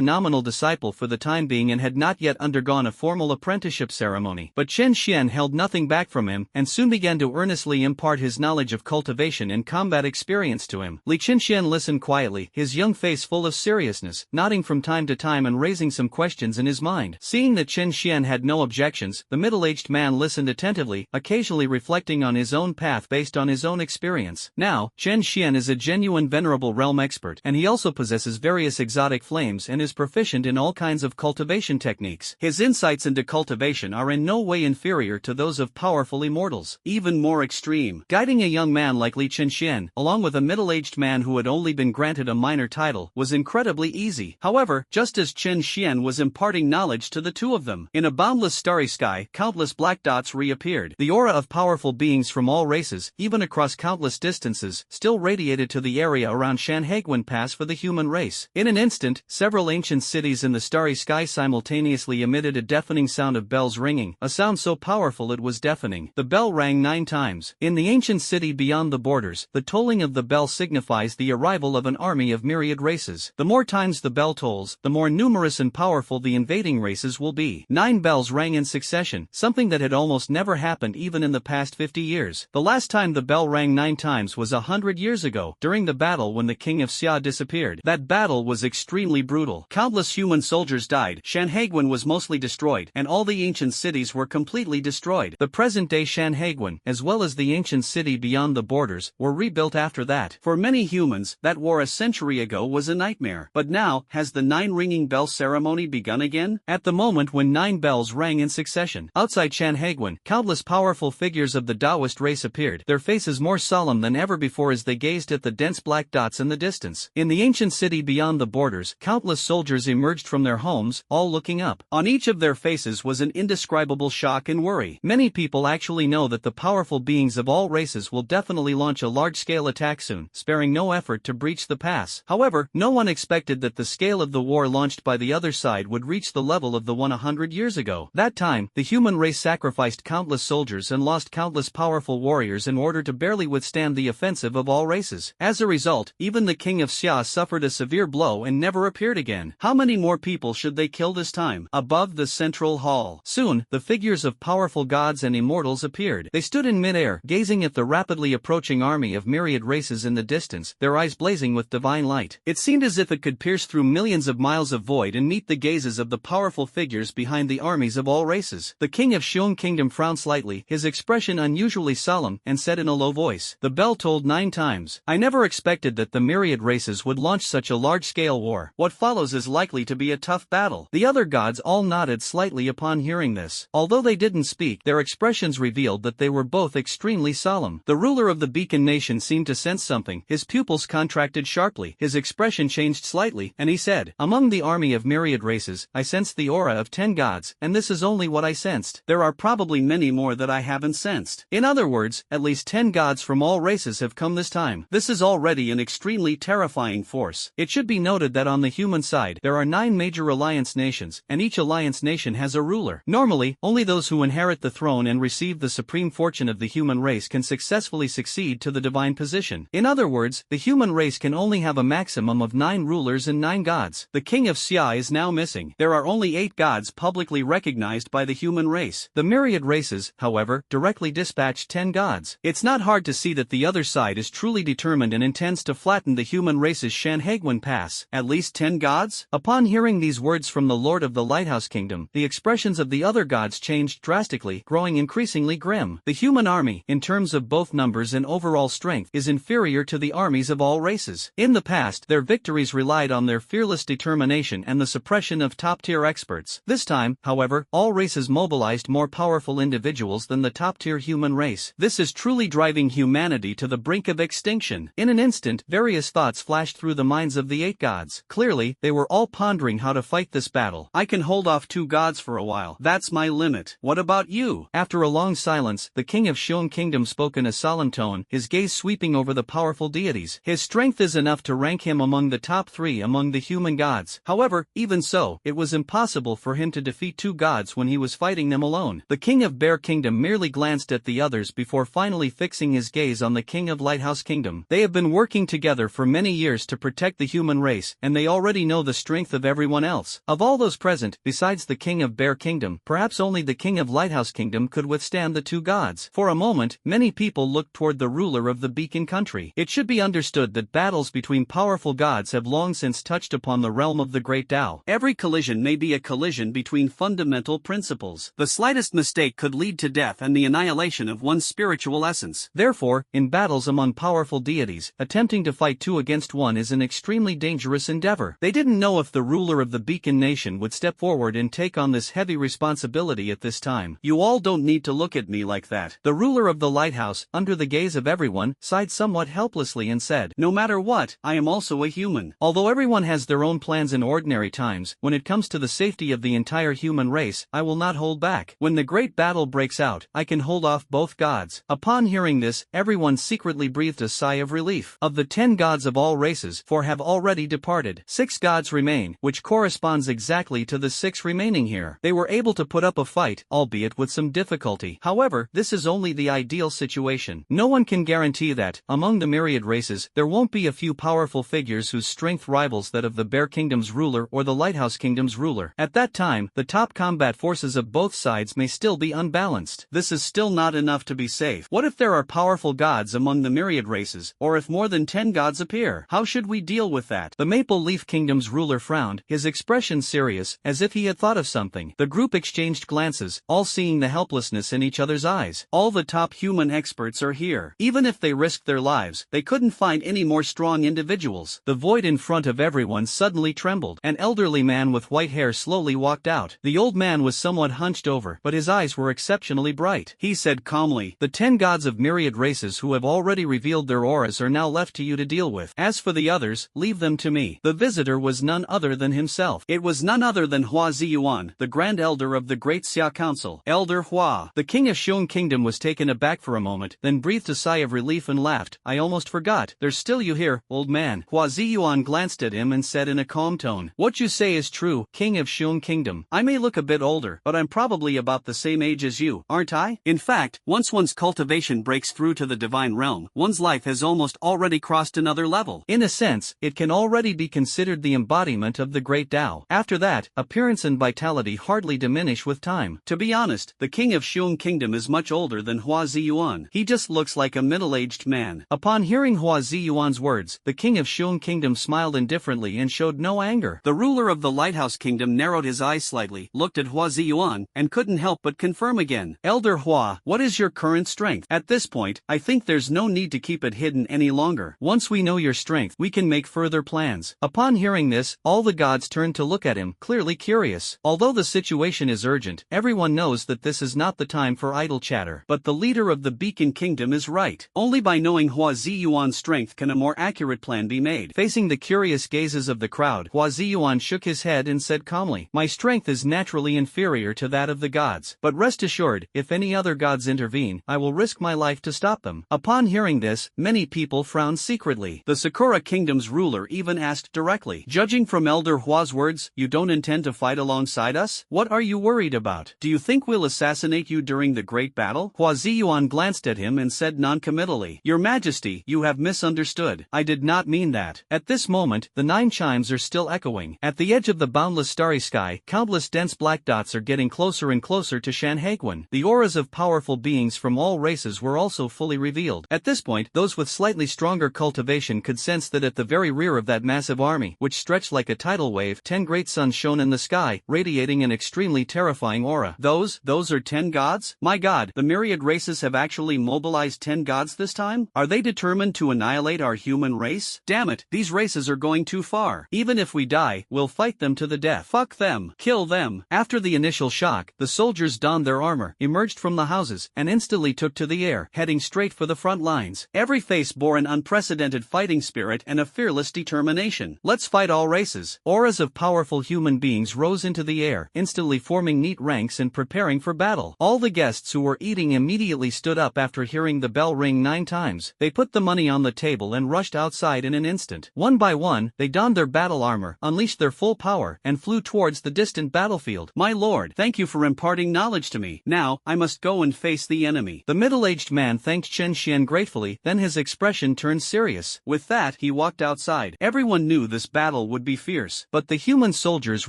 nominal disciple for the time being and had not yet undergone a formal apprenticeship ceremony. But Chen Xian held nothing back from him, and soon began to earnestly impart his knowledge of cultivation and combat experience to him. Li Qinshuan listened quietly, his young face full of seriousness, nodding from time to time and raising some questions in his mind. Seeing that Chen Xian had no objections, the middle-aged man listened attentively, occasionally reflecting on his own path based on his own experience. Now, Chen Xian is a genuine venerable realm expert, and he also possesses various exotic flames and is proficient in all kinds of cultivation techniques. His insights into cultivation are in no way inferior to those of powerful immortals, even more extreme. Guiding a young man like Li Qinshuan, along with a middle-aged man who had only been granted a minor title, was incredibly easy. However, just as Chen Xian was imparting knowledge to the two of them, in a boundless starry sky, countless black dots reappeared. The aura of powerful beings from all races, even across countless distances, still radiated to the area around Shanhaiguan Pass for the human race. In an instant, several ancient cities in the starry sky simultaneously emitted a deafening sound of bells ringing, a sound so powerful it was deafening. The bell rang 9 times. In the ancient city beyond the borders, the tolling of the bell signifies the arrival of an army of myriad races. The more times the bell tolls, the more numerous and powerful the invading races will be. 9 bells rang in succession, something that had almost never happened even in the past 50 years. The last time the bell rang 9 times was 100 years ago, during the battle when the king of Xia disappeared. That battle was extremely brutal. Countless human soldiers died, Shanhaiguan was mostly destroyed, and all the ancient cities were completely destroyed. The present-day Shanhaiguan, as well as the ancient city beyond the borders, were rebuilt after that. For many humans, that war a century ago was a nightmare. But now, has the 9 ringing bell ceremony begun again? At the moment when 9 bells rang in succession, outside Shanhaiguan, countless powerful figures of the Taoist race appeared, their faces more solemn than ever before as they gazed at the dense black dots in the distance. In the ancient city beyond the borders, countless soldiers emerged from their homes, all looking up. On each of their faces was an indescribable shock and worry. Many people actually know that the powerful beings of all races will definitely launch a large-scale attack soon, sparing no effort to breach the pass. However, no one expected that the scale of the war launched by the other side would reach the level of the one 100 years ago. That time, the human race sacrificed countless soldiers and lost countless powerful warriors in order to barely withstand the offensive of all races. As a result, even the king of Xia suffered a severe blow and never appeared again. How many more people should they kill this time? Above the central hall. Soon, the figures of powerful gods and immortals appeared. They stood in midair, gazing at the rapidly approaching army of myriad races in the distance, their eyes blazing with divine light. It seemed as if it could pierce through millions of miles of void and meet the gazes of the powerful figures behind the armies of all races. The king of Xiong Kingdom frowned slightly, his expression unusually solemn, and said in a low voice, "The bell toll told 9 times. I never expected that the Myriad races would launch such a large-scale war. What follows is likely to be a tough battle. The other gods all nodded slightly upon hearing this. Although they didn't speak, their expressions revealed that they were both extremely solemn. The ruler of the Beacon Nation seemed to sense something. His pupils contracted sharply, his expression changed slightly, and he said, "Among the army of Myriad races, I sensed the aura of 10 gods, and this is only what I sensed. There are probably many more that I haven't sensed. In other words, at least 10 gods from all races have come this time. This is already an extremely terrifying force." It should be noted that on the human side, there are 9 major alliance nations, and each alliance nation has a ruler. Normally, only those who inherit the throne and receive the supreme fortune of the human race can successfully succeed to the divine position. In other words, the human race can only have a maximum of 9 rulers and 9 gods. The king of Xia is now missing. There are only 8 gods publicly recognized by the human race. The Myriad races, however, directly dispatched 10 gods. It's not hard to see that the other side is truly determined and intends to flatten the human race's Shanhaiguan pass. At least 10 gods? Upon hearing these words from the Lord of the Lighthouse Kingdom, the expressions of the other gods changed drastically, growing increasingly grim. The human army, in terms of both numbers and overall strength, is inferior to the armies of all races. In the past, their victories relied on their fearless determination and the suppression of top-tier experts. This time, however, all races mobilized more powerful individuals than the top-tier human race. This is truly driving humanity to the brink of extinction. In an instant, various thoughts flashed through the minds of the 8 gods. Clearly, they were all pondering how to fight this battle. I can hold off 2 gods for a while. That's my limit. What about you? After a long silence, the king of Xiong Kingdom spoke in a solemn tone, his gaze sweeping over the powerful deities. His strength is enough to rank him among the top 3 among the human gods. However, even so, it was impossible for him to defeat 2 gods when he was fighting them alone. The king of Bear Kingdom merely glanced at the others before finally fixing his gaze on the king of Lighthouse Kingdom. They have been working together for many years to protect the human race, and they already know the strength of everyone else. Of all those present, besides the king of Bear Kingdom, perhaps only the king of Lighthouse Kingdom could withstand the 2 gods. For a moment, many people looked toward the ruler of the Beacon Country. It should be understood that battles between powerful gods have long since touched upon the realm of the Great Tao. Every collision may be a collision between fundamental principles. The slightest mistake could lead to death and the annihilation of one's spiritual essence. Therefore, in battles among powerful deities, attempting to fight 2 against 1 is an extremely dangerous endeavor. They didn't know if the ruler of the Beacon Nation would step forward and take on this heavy responsibility at this time. "You all don't need to look at me like that." The ruler of the lighthouse, under the gaze of everyone, sighed somewhat helplessly and said, "No matter what, I am also a human. Although everyone has their own plans in ordinary times, when it comes to the safety of the entire human race, I will not hold back. When the great battle breaks out, I can hold off both gods." Upon hearing this, everyone secretly breathed a sigh of relief. Of the 10 gods of all races, 4 have already departed. 6 gods remain, which corresponds exactly to the 6 remaining here. They were able to put up a fight, albeit with some difficulty. However, this is only the ideal situation. No one can guarantee that, among the Myriad races, there won't be a few powerful figures whose strength rivals that of the Bear Kingdom's ruler or the Lighthouse Kingdom's ruler. At that time, the top combat forces of both sides may still be unbalanced. This is still not enough to be safe. What if there are powerful gods among the Myriad races, or if more than 10 gods appear? How should we deal with that? The Maple Leaf Kingdom's ruler frowned, his expression serious, as if he had thought of something. The group exchanged glances, all seeing the helplessness in each other's eyes. All the top human experts are here. Even if they risked their lives, they couldn't find any more strong individuals. The void in front of everyone suddenly trembled. An elderly man with white hair slowly walked out. The old man was somewhat hunched over, but his eyes were exceptionally bright. He said calmly, "The 10 gods of Myriad races who have already revealed their auras are now left to you to deal with. As for the others, leave them to me." The visitor was none other than himself. It was none other than Hua Ziyuan, the Grand Elder of the Great Xia Council. Elder Hua. The king of Xiong Kingdom was taken aback for a moment, then breathed a sigh of relief and laughed. "I almost forgot. There's still you here, old man." Hua Ziyuan glanced at him and said in a calm tone, "What you say is true, King of Xiong Kingdom. I may look a bit older, but I'm probably about the same age as you, aren't I? In fact, once one's cultivation breaks through to the divine realm, one's life has almost already crossed another level. In a sense, it can already be considered the embodiment of the Great Tao. After that, appearance and vitality hardly diminish with time. To be honest, the King of Xiong Kingdom is much older than Hua Ziyuan. He just looks like a middle-aged man." Upon hearing Hua Ziyuan's words, the King of Xiong Kingdom smiled indifferently and showed no anger. The ruler of the Lighthouse Kingdom narrowed his eyes slightly, looked at Hua Ziyuan, and couldn't help but confirm again. "Elder Hua, what is your current strength? At this point, I think there's no no need to keep it hidden any longer. Once we know your strength, we can make further plans. Upon hearing this, all the gods turned to look at him, clearly curious. Although the situation is urgent, everyone knows that this is not the time for idle chatter. But the leader of the Beacon Kingdom is right. Only by knowing Hua Ziyuan's strength can a more accurate plan be made. Facing the curious gazes of the crowd, Hua Ziyuan shook his head and said calmly, "My strength is naturally inferior to that of the gods. But rest assured, if any other gods intervene, I will risk my life to stop them." Upon hearing this, many people frowned secretly. The Sakura Kingdom's ruler even asked directly, "Judging from Elder Hua's words, you don't intend to fight alongside us? What are you worried about? Do you think we'll assassinate you during the great battle?" Hua Ziyuan glanced at him and said noncommittally, "Your Majesty, you have misunderstood. I did not mean that." At this moment, the 9 chimes are still echoing. At the edge of the boundless starry sky, countless dense black dots are getting closer and closer to Shanhaiguan. The auras of powerful beings from all races were also fully revealed. At this point, those with slightly stronger cultivation could sense that at the very rear of that massive army, which stretched like a tidal wave, 10 great suns shone in the sky, radiating an extremely terrifying aura. Those are 10 gods? My god, the Myriad races have actually mobilized 10 gods this time? Are they determined to annihilate our human race? Damn it, these races are going too far. Even if we die, we'll fight them to the death. Fuck them. Kill them. After the initial shock, the soldiers donned their armor, emerged from the houses, and instantly took to the air, heading straight for the front lines. Every face bore an unprecedented fighting spirit and a fearless determination. Let's fight all races. Auras of powerful human beings rose into the air, instantly forming neat ranks and preparing for battle. All the guests who were eating immediately stood up after hearing the bell ring 9 times. They put the money on the table and rushed outside in an instant. One by one, they donned their battle armor, unleashed their full power, and flew towards the distant battlefield. My lord, thank you for imparting knowledge to me. Now, I must go and face the enemy. The middle-aged man thanked Chen Xian gratefully, then his expression turned serious. With that, he walked outside. Everyone knew this battle would be fierce. But the human soldiers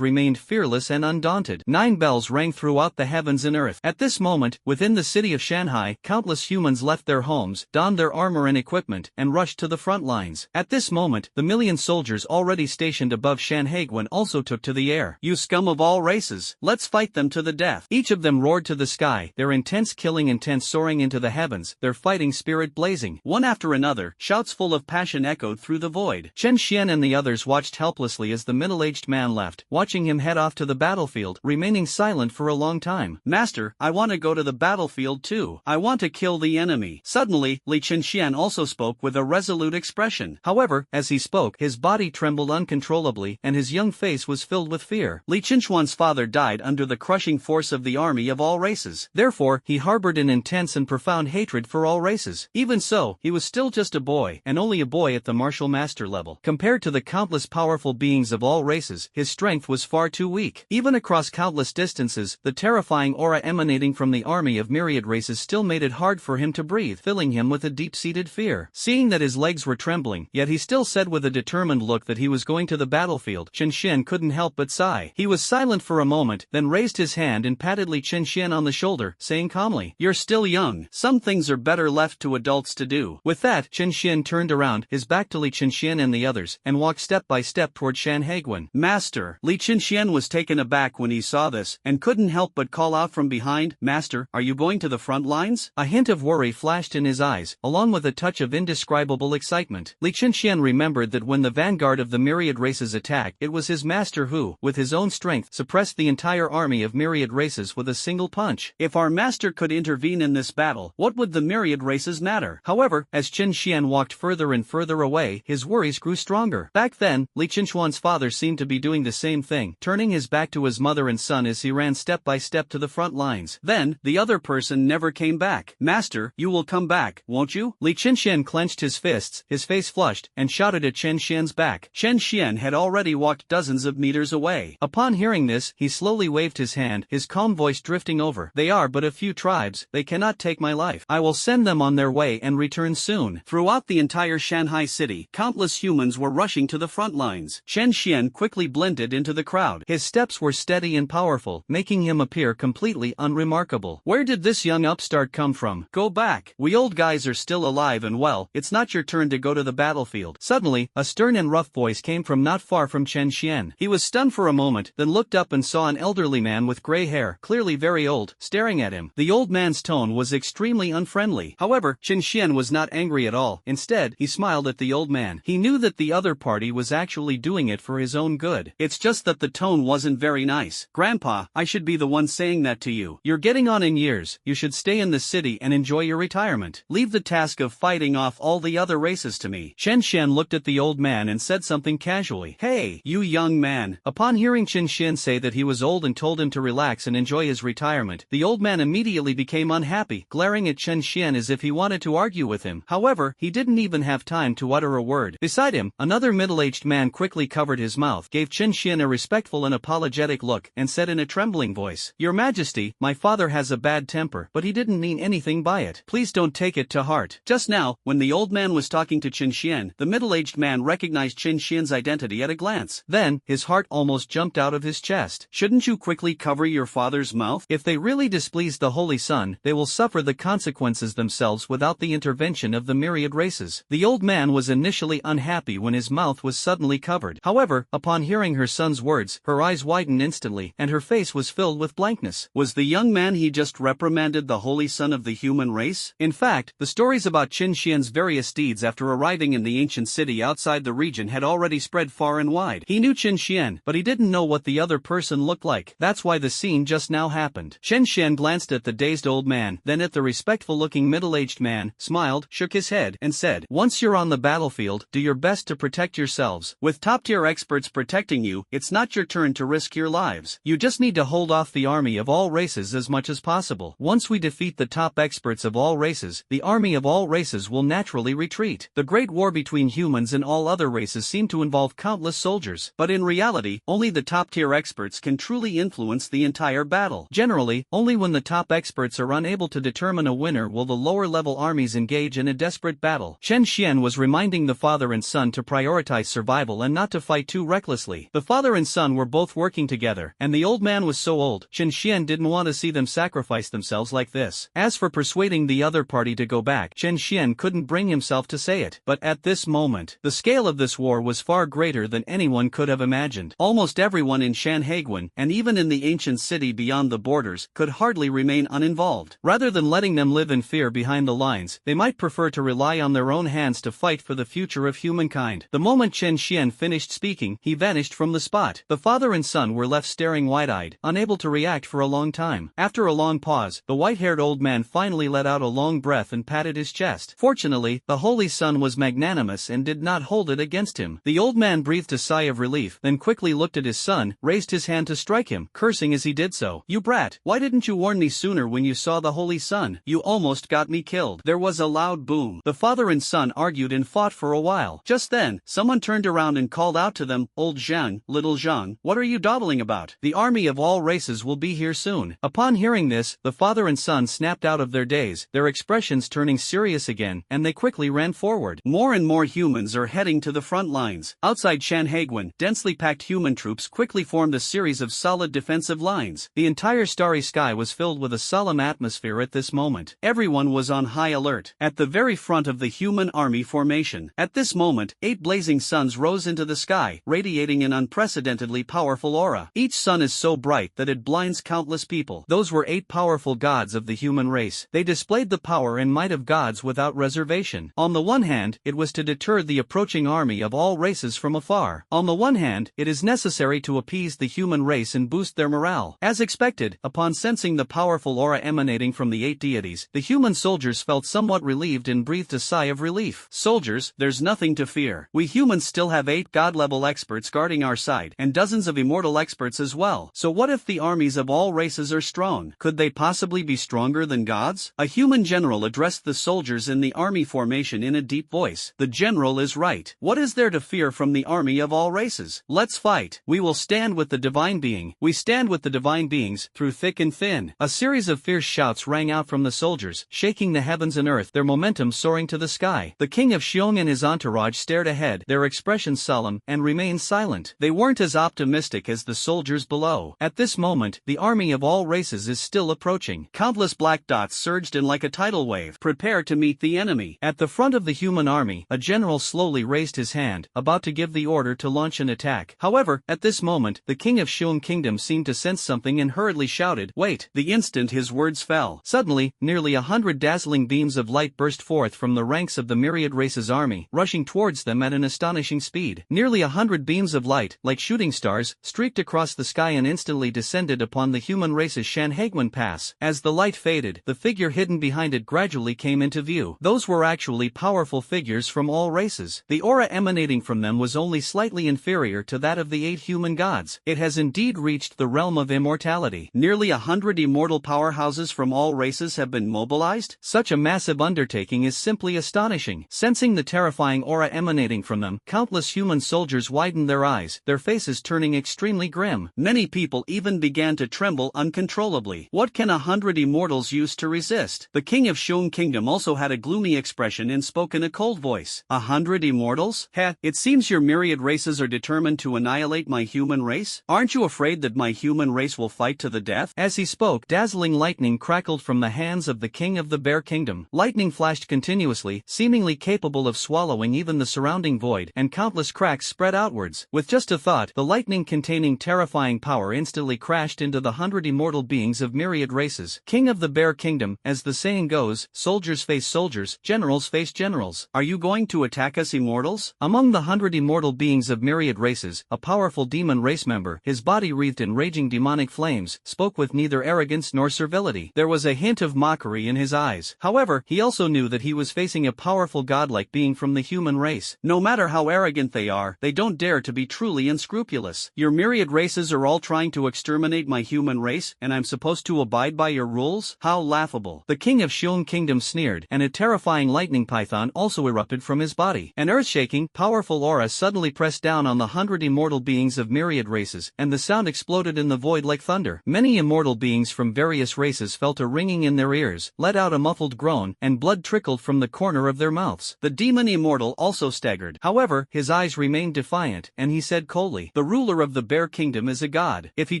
remained fearless and undaunted. 9 bells rang throughout the heavens and earth. At this moment, within the city of Shanghai, countless humans left their homes, donned their armor and equipment, and rushed to the front lines. At this moment, the million soldiers already stationed above Shanhaiguan also took to the air. You scum of all races, let's fight them to the death. Each of them roared to the sky, their intense killing intent soaring into the heavens, their fighting spirit blazing. One after another, shouts full of passion echoed through the void. Chen Xian and the others watched helplessly as the middle-aged man left, watching him head off to the battlefield, remaining silent for a long time. Master, I want to go to the battlefield too. I want to kill the enemy. Suddenly, Li Qinshan also spoke with a resolute expression. However, as he spoke, his body trembled uncontrollably, and his young face was filled with fear. Li Qinshuan's father died under the crushing force of the army of all races. Therefore, he harbored an intense and profound hatred for all races. Even so, he was still just a boy, and only a boy at the martial master level. Compared to the countless powerful beings of all races, his strength was far too weak. Even across countless distances, the terrifying aura emanating from the army of Myriad races still made it hard for him to breathe, filling him with a deep-seated fear. Seeing that his legs were trembling, yet he still said with a determined look that he was going to the battlefield, Chen Xian couldn't help but sigh. He was silent for a moment, then raised his hand and patted Li Qinshan on the shoulder, saying calmly, "You're still young. Some things are better left to adults to do." With that, Chen Xian turned around, his back to Li Qinshan and the others, and walked step by step toward Shanhaiguan. Master, Li Qinshan was taken aback when he saw this, and couldn't help but call out from behind, "Master, are you going to the front lines?" A hint of worry flashed in his eyes, along with a touch of indescribable excitement. Li Qinshan remembered that when the vanguard of the Myriad races attacked, it was his master who, with his own strength, suppressed the entire army of Myriad races with a single punch. If our master could intervene in this battle, what would the Myriad races matter? However, as Chen Xian walked further and further away, his worries grew stronger. Back then, Li Qinshuan's father seemed to be doing the same thing, turning his back to his mother and son as he ran step by step to the front lines. Then, the other person never came back. Master, you will come back, won't you? Li Qinshan clenched his fists, his face flushed, and shouted at Chen Xian's back. Chen Xian had already walked dozens of meters away. Upon hearing this, he slowly waved his hand, his calm voice drifting over. "They are but a few tribes, they cannot take my life. I will send them on their way and return soon." Throughout the entire Shanghai city, countless humans were rushing to the front lines. Chen Xian quickly blended into the crowd. His steps were steady and powerful, making him appear completely unremarkable. Where did this young upstart come from? Go back. We old guys are still alive and well, it's not your turn to go to the battlefield. Suddenly, a stern and rough voice came from not far from Chen Xian. He was stunned for a moment, then looked up and saw an elderly man with gray hair, clearly very old, staring at him. The old man's tone was extremely unfriendly. However, Chen Chen Xian was not angry at all. Instead, he smiled at the old man. He knew that the other party was actually doing it for his own good. It's just that the tone wasn't very nice. Grandpa, I should be the one saying that to you. You're getting on in years. You should stay in the city and enjoy your retirement. Leave the task of fighting off all the other races to me. Chen Xian looked at the old man and said something casually. Hey, you young man. Upon hearing Chen Xian say that he was old and told him to relax and enjoy his retirement, the old man immediately became unhappy, glaring at Chen Xian as if he wanted to argue with him. However, he didn't even have time to utter a word. Beside him, another middle-aged man quickly covered his mouth, gave Chen Xian a respectful and apologetic look, and said in a trembling voice, "Your Majesty, my father has a bad temper, but he didn't mean anything by it. Please don't take it to heart." Just now, when the old man was talking to Chen Xian, the middle-aged man recognized Chen Xian's identity at a glance. Then, his heart almost jumped out of his chest. Shouldn't you quickly cover your father's mouth? If they really displease the Holy Sun, they will suffer the consequences themselves without the intervention of the Myriad races. The old man was initially unhappy when his mouth was suddenly covered. However, upon hearing her son's words, her eyes widened instantly, and her face was filled with blankness. Was the young man he just reprimanded the Holy Son of the human race? In fact, the stories about Chen Xian's various deeds after arriving in the ancient city outside the region had already spread far and wide. He knew Chen Xian, but he didn't know what the other person looked like. That's why the scene just now happened. Chen Xian glanced at the dazed old man, then at the respectful-looking middle-aged man, smiled, shook his head, and said, "Once you're on the battlefield, do your best to protect yourselves. With top-tier experts protecting you, it's not your turn to risk your lives. You just need to hold off the army of all races as much as possible. Once we defeat the top experts of all races, the army of all races will naturally retreat." The great war between humans and all other races seemed to involve countless soldiers, but in reality, only the top-tier experts can truly influence the entire battle. Generally, only when the top experts are unable to determine a winner will the lower-level armies engage in a desperate battle. Chen Xian was reminding the father and son to prioritize survival and not to fight too recklessly. The father and son were both working together, and the old man was so old, Chen Xian didn't want to see them sacrifice themselves like this. As for persuading the other party to go back, Chen Xian couldn't bring himself to say it. But at this moment, the scale of this war was far greater than anyone could have imagined. Almost everyone in Shanhaiguan, and even in the ancient city beyond the borders, could hardly remain uninvolved. Rather than letting them live in fear behind the lines, they might prefer to rely on their own hands to fight for the future of humankind. The moment Chen Xian finished speaking, he vanished from the spot. The father and son were left staring wide-eyed, unable to react for a long time. After a long pause, the white-haired old man finally let out a long breath and patted his chest. Fortunately, the Holy Sun was magnanimous and did not hold it against him. The old man breathed a sigh of relief, then quickly looked at his son, raised his hand to strike him, cursing as he did so. "You brat, why didn't you warn me sooner when you saw the Holy Sun? You almost got me killed." There was a loud boom. The father and son argued and fought for a while. Just then, someone turned around and called out to them, "Old Zhang, little Zhang, what are you dawdling about? The army of all races will be here soon." Upon hearing this, the father and son snapped out of their daze, their expressions turning serious again, and they quickly ran forward. More and more humans are heading to the front lines. Outside Shanhaiguan, densely packed human troops quickly formed a series of solid defensive lines. The entire starry sky was filled with a solemn atmosphere at this moment. Everyone was on high alert. At the very front of the human army formation, at this moment, 8 blazing suns rose into the sky, radiating an unprecedentedly powerful aura. Each sun is so bright that it blinds countless people. Those were 8 powerful gods of the human race. They displayed the power and might of gods without reservation. On the one hand, it was to deter the approaching army of all races from afar. On the one hand, it is necessary to appease the human race and boost their morale. As expected, upon sensing the powerful aura emanating from the 8 deities, the human soldiers felt somewhat relieved and breathed a sigh of relief. "Soldiers, there's nothing to fear. We humans still have 8 god-level experts guarding our side, and dozens of immortal experts as well. So what if the armies of all races are strong? Could they possibly be stronger than gods?" A human general addressed the soldiers in the army formation in a deep voice. "The general is right. What is there to fear from the army of all races? Let's fight. We will stand with the divine being. We stand with the divine beings, through thick and thin." A series of fierce shouts rang out from the soldiers, shaking the heavens and earth, their momentum soaring to the sky. The king of Xiong and his entourage stared ahead, their expressions solemn, and remained silent. They weren't as optimistic as the soldiers below. At this moment, the army of all races is still approaching. Countless black dots surged in like a tidal wave. Prepare to meet the enemy. At the front of the human army, a general slowly raised his hand, about to give the order to launch an attack. However, at this moment, the king of Xiong Kingdom seemed to sense something and hurriedly shouted, "Wait!" The instant his words fell, suddenly, nearly 100 dazzling beams beams of light burst forth from the ranks of the Myriad race's army, rushing towards them at an astonishing speed. Nearly 100 beams of light, like shooting stars, streaked across the sky and instantly descended upon the human race's Shanhaiguan Pass. As the light faded, the figure hidden behind it gradually came into view. Those were actually powerful figures from all races. The aura emanating from them was only slightly inferior to that of the 8 human gods. It has indeed reached the realm of immortality. Nearly 100 immortal powerhouses from all races have been mobilized? Such a massive undertaking is simply astonishing. Sensing the terrifying aura emanating from them, countless human soldiers widened their eyes, their faces turning extremely grim. Many people even began to tremble uncontrollably. What can 100 immortals use to resist? The king of Shun Kingdom also had a gloomy expression and spoke in a cold voice. 100 immortals? Heh, it seems your myriad races are determined to annihilate my human race? Aren't you afraid that my human race will fight to the death? As he spoke, dazzling lightning crackled from the hands of the king of the Bear Kingdom. Lightning flashed continuously, seemingly capable of swallowing even the surrounding void, and countless cracks spread outwards. With just a thought, the lightning containing terrifying power instantly crashed into the 100 immortal beings of myriad races. King of the Bear Kingdom, as the saying goes, soldiers face soldiers, generals face generals. Are you going to attack us immortals? Among the 100 immortal beings of myriad races, a powerful demon race member, his body wreathed in raging demonic flames, spoke with neither arrogance nor servility. There was a hint of mockery in his eyes. However, he also knew that he was facing a powerful godlike being from the human race. No matter how arrogant they are, they don't dare to be truly unscrupulous. Your myriad races are all trying to exterminate my human race, and I'm supposed to abide by your rules? How laughable. The king of Shun Kingdom sneered, and a terrifying lightning python also erupted from his body. An earth-shaking, powerful aura suddenly pressed down on the 100 immortal beings of myriad races, and the sound exploded in the void like thunder. Many immortal beings from various races felt a ringing in their ears, let out a muffled groan, and blood trickled from the corner of their mouths. The demon immortal also staggered. However, his eyes remained defiant, and he said coldly, "The ruler of the Bear Kingdom is a god. If he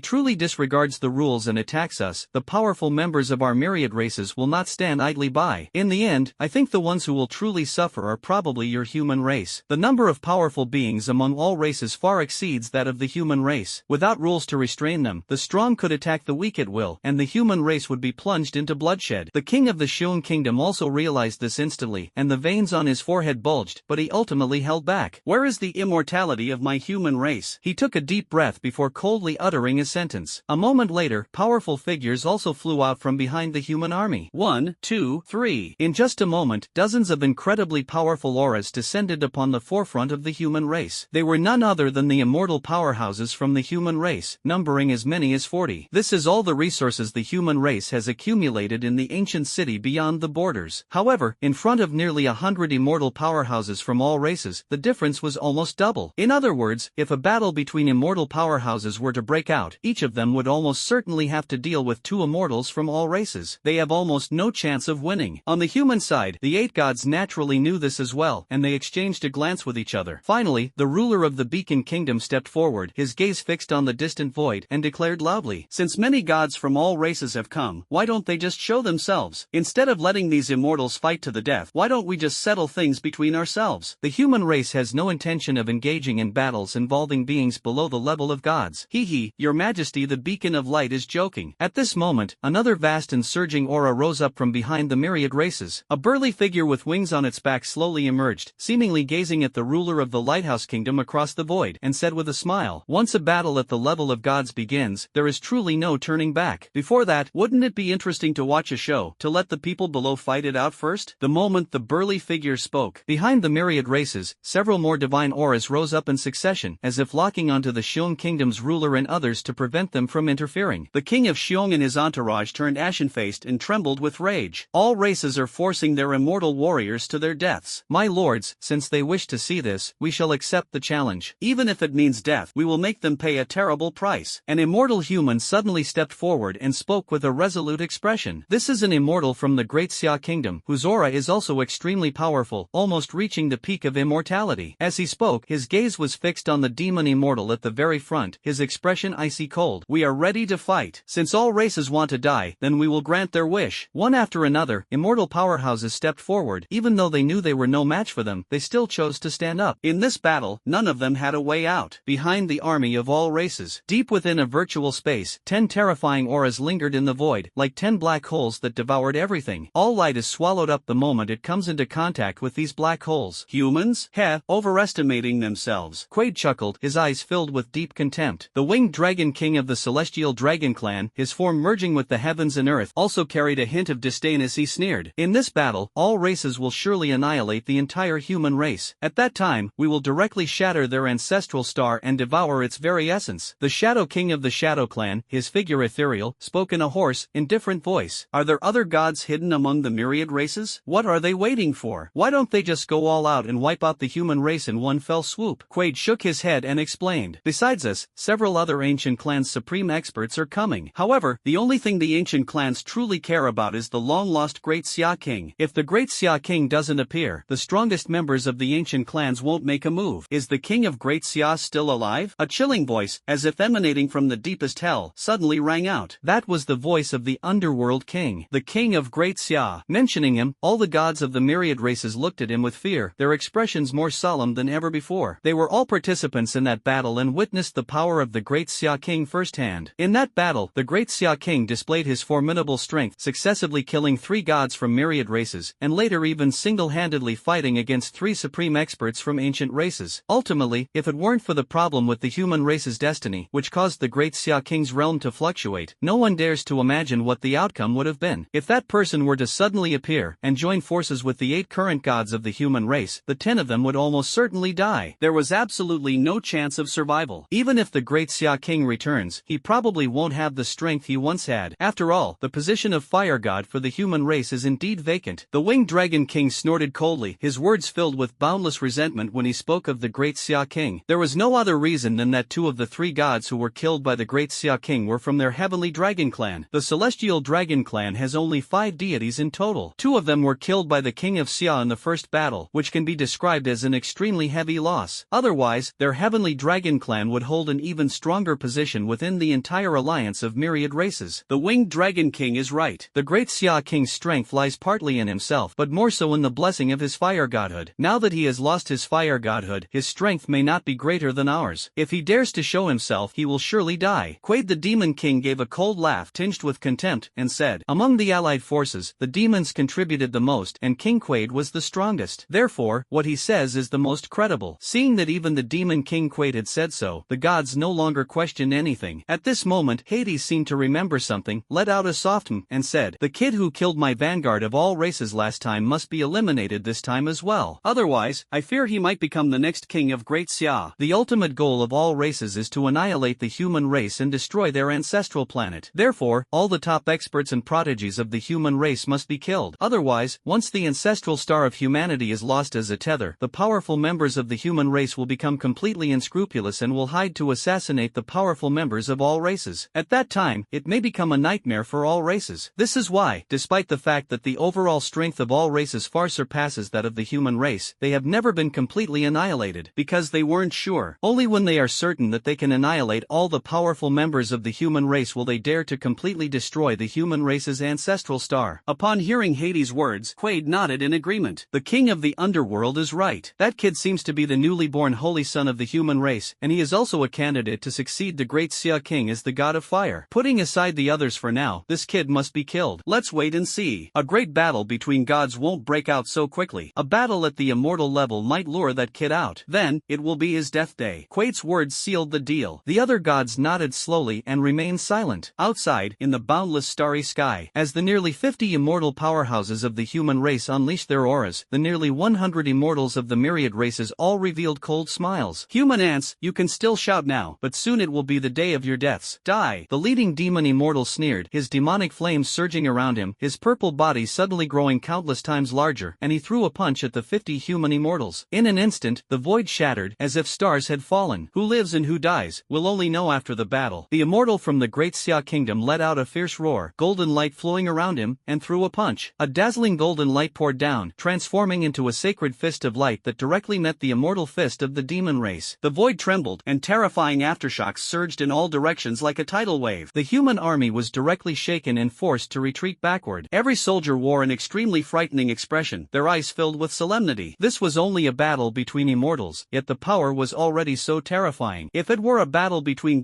truly disregards the rules and attacks us, the powerful members of our myriad races will not stand idly by. In the end, I think the ones who will truly suffer are probably your human race. The number of powerful beings among all races far exceeds that of the human race. Without rules to restrain them, the strong could attack the weak at will, and the human race would be plunged into bloodshed." The king of the Shun Kingdom also realized this instantly, and the veins on his forehead bulged, but he ultimately held back. Where is the immortality of my human race? He took a deep breath before coldly uttering a sentence. A moment later, powerful figures also flew out from behind the human army. 1, 2, 3. In just a moment, dozens of incredibly powerful auras descended upon the forefront of the human race. They were none other than the immortal powerhouses from the human race, numbering as many as 40. This is all the resources the human race has accumulated in the ancient city beyond the borders. However, in front of nearly 100 immortal powerhouses from all races, the difference was almost double. In other words, if a battle between immortal powerhouses were to break out, each of them would almost certainly have to deal with 2 immortals from all races. They have almost no chance of winning. On the human side, the 8 gods naturally knew this as well, and they exchanged a glance with each other. Finally, the ruler of the Beacon Kingdom stepped forward, his gaze fixed on the distant void, and declared loudly, "Since many gods from all races have come, why don't they just show themselves? Instead of letting these immortals fight to the death, why don't we just settle things between ourselves?" The human race has no intention of engaging in battles involving beings below the level of gods. Hee, your majesty, the beacon of light is joking. At this moment, another vast and surging aura rose up from behind the myriad races. A burly figure with wings on its back slowly emerged, seemingly gazing at the ruler of the Lighthouse Kingdom across the void, and said with a smile, "Once a battle at the level of gods begins, there is truly no turning back. Before that, wouldn't it be interesting to watch a show, to let the people below fight it out first?" The moment the burly figure spoke, behind the myriad races, several more divine auras rose up in succession, as if locking onto the Shun Kingdom's ruler and others to prevent them from interfering. The king of Shun and his entourage turned ashen-faced and trembled with rage. All races are forcing their immortal warriors to their deaths. "My lords, since they wish to see this, we shall accept the challenge. Even if it means death, we will make them pay a terrible price." An immortal human suddenly stepped forward and spoke with a resolute expression. This is an immortal from the Great Xia Kingdom, whose aura is also extremely powerful, almost reaching the peak of immortality. As he spoke, his gaze was fixed on the demon immortal at the very front, his expression icy cold. "We are ready to fight. Since all races want to die, then we will grant their wish." One after another, immortal powerhouses stepped forward. Even though they knew they were no match for them, they still chose to stand up. In this battle, none of them had a way out. Behind the army of all races, deep within a virtual space, 10 terrifying auras lingered in the void, like 10 black holes that devoured everything. All light is swallowed up the moment it comes into contact with these black holes. Humans? Heh, overestimating themselves. Quaid chuckled, his eyes filled with deep contempt. The winged dragon king of the celestial dragon clan, his form merging with the heavens and earth, also carried a hint of disdain as he sneered. In this battle, all races will surely annihilate the entire human race. At that time, we will directly shatter their ancestral star and devour its very essence. The Shadow King of the Shadow Clan, his figure ethereal, spoke in a hoarse, indifferent voice. Are there other gods hidden among the myriad races? What are they waiting for? Why don't they just go all out and wipe out the human race in one fell swoop? Quaid shook his head and explained. Besides us, several other ancient clans' supreme experts are coming. However, the only thing the ancient clans truly care about is the long-lost Great Xia King. If the Great Xia King doesn't appear, the strongest members of the ancient clans won't make a move. Is the King of Great Xia still alive? A chilling voice, as if emanating from the deepest hell, suddenly rang out. That was the voice of the Underworld King, the King of Great Xia. Mentioning him, all the gods of the myriad races looked at him with fear, their expressions more solemn than ever before. They were all participants in that battle and witnessed the power of the Great Xia King firsthand. In that battle, the Great Xia King displayed his formidable strength, successively killing 3 gods from myriad races, and later even single-handedly fighting against 3 supreme experts from ancient races. Ultimately, if it weren't for the problem with the human race's destiny, which caused the Great Xia King's realm to fluctuate, no one dares to imagine what the outcome would have been. If that person were to suddenly appear and join forces with the 8 current gods of the human race, the 10 of them would almost certainly die. There was absolutely no chance of survival. Even if the Great Xia King returns, he probably won't have the strength he once had. After all, the position of Fire God for the human race is indeed vacant. The Winged Dragon King snorted coldly, his words filled with boundless resentment when he spoke of the Great Xia King. There was no other reason than that 2 of the 3 gods who were killed by the Great Xia King were from their heavenly dragon clan. The Celestial Dragon Clan has only 5 deities in total. 2 of them were killed by the King of Xia in the first battle, which can be described as an extremely heavy loss. Otherwise, their heavenly dragon clan would hold an even stronger position within the entire alliance of myriad races. The Winged Dragon King is right. The Great Xia King's strength lies partly in himself, but more so in the blessing of his fire godhood. Now that he has lost his fire godhood, his strength may not be greater than ours. If he dares to show himself, he will surely die. Quaid the Demon King gave a cold laugh tinged with contempt and said, Among the allied forces, the demons contributed the most and King Quaid was the strongest. Therefore, what he says is the most credible. Seeing that even the Demon King Quaid had said so, the gods no longer questioned anything. At this moment, Hades seemed to remember something, let out a soft "hm" and said, The kid who killed my vanguard of all races last time must be eliminated this time as well. Otherwise, I fear he might become the next king of Great Xia. The ultimate goal of all races is to annihilate the human race and destroy their ancestral planet. Therefore, all the top experts and prodigies of the human race must be killed. Otherwise, once the ancestral star of humanity is lost as a tether, the powerful members of the human race will become completely unscrupulous and will hide to assassinate the powerful members of all races. At that time, it may become a nightmare for all races. This is why, despite the fact that the overall strength of all races far surpasses that of the human race, they have never been completely annihilated, because they weren't sure. Only when they are certain that they can annihilate all the powerful members of the human race will they dare to completely destroy the human race's ancestral star. Upon hearing Hades' words, Quaid nodded in agreement. The king of the underworld is right. That kid seems to be the newly born holy son of the human race, and he is also a candidate to succeed the Great Xia King as the god of fire. Putting aside the others for now, this kid must be killed. Let's wait and see. A great battle between gods won't break out so quickly. A battle at the immortal level might lure that kid out. Then, it will be his death day. Quaid's words sealed the deal. The other gods nodded slowly and remained silent. Outside, in the boundless starry sky, as the nearly 50 immortal powerhouses of the human race unleashed their auras, the nearly 100 immortals of the myriad races all revealed cold smiles. Human ants, you can still shout now, but soon it will be the day of your deaths. Die. The leading demon immortal sneered, his demonic flames surging around him, his purple body suddenly growing countless times larger, and he threw a punch at the 50 human immortals. In an instant, the void shattered, as if stars had fallen. Who lives and who dies, we'll only know after the battle. The immortal from the Great Xia Kingdom let out a fierce roar, golden light flowing around him, and threw a punch. A dazzling golden light poured down, transforming into a sacred fist of light that directly met the immortal fist of the demon race. The void trembled, and terrifying aftershocks surged in all directions like a tidal wave. The human army was directly shaken and forced to retreat backward. Every soldier wore an extremely frightening expression, their eyes filled with solemnity. This was only a battle between immortals, yet the power was already so terrifying. If it were a battle between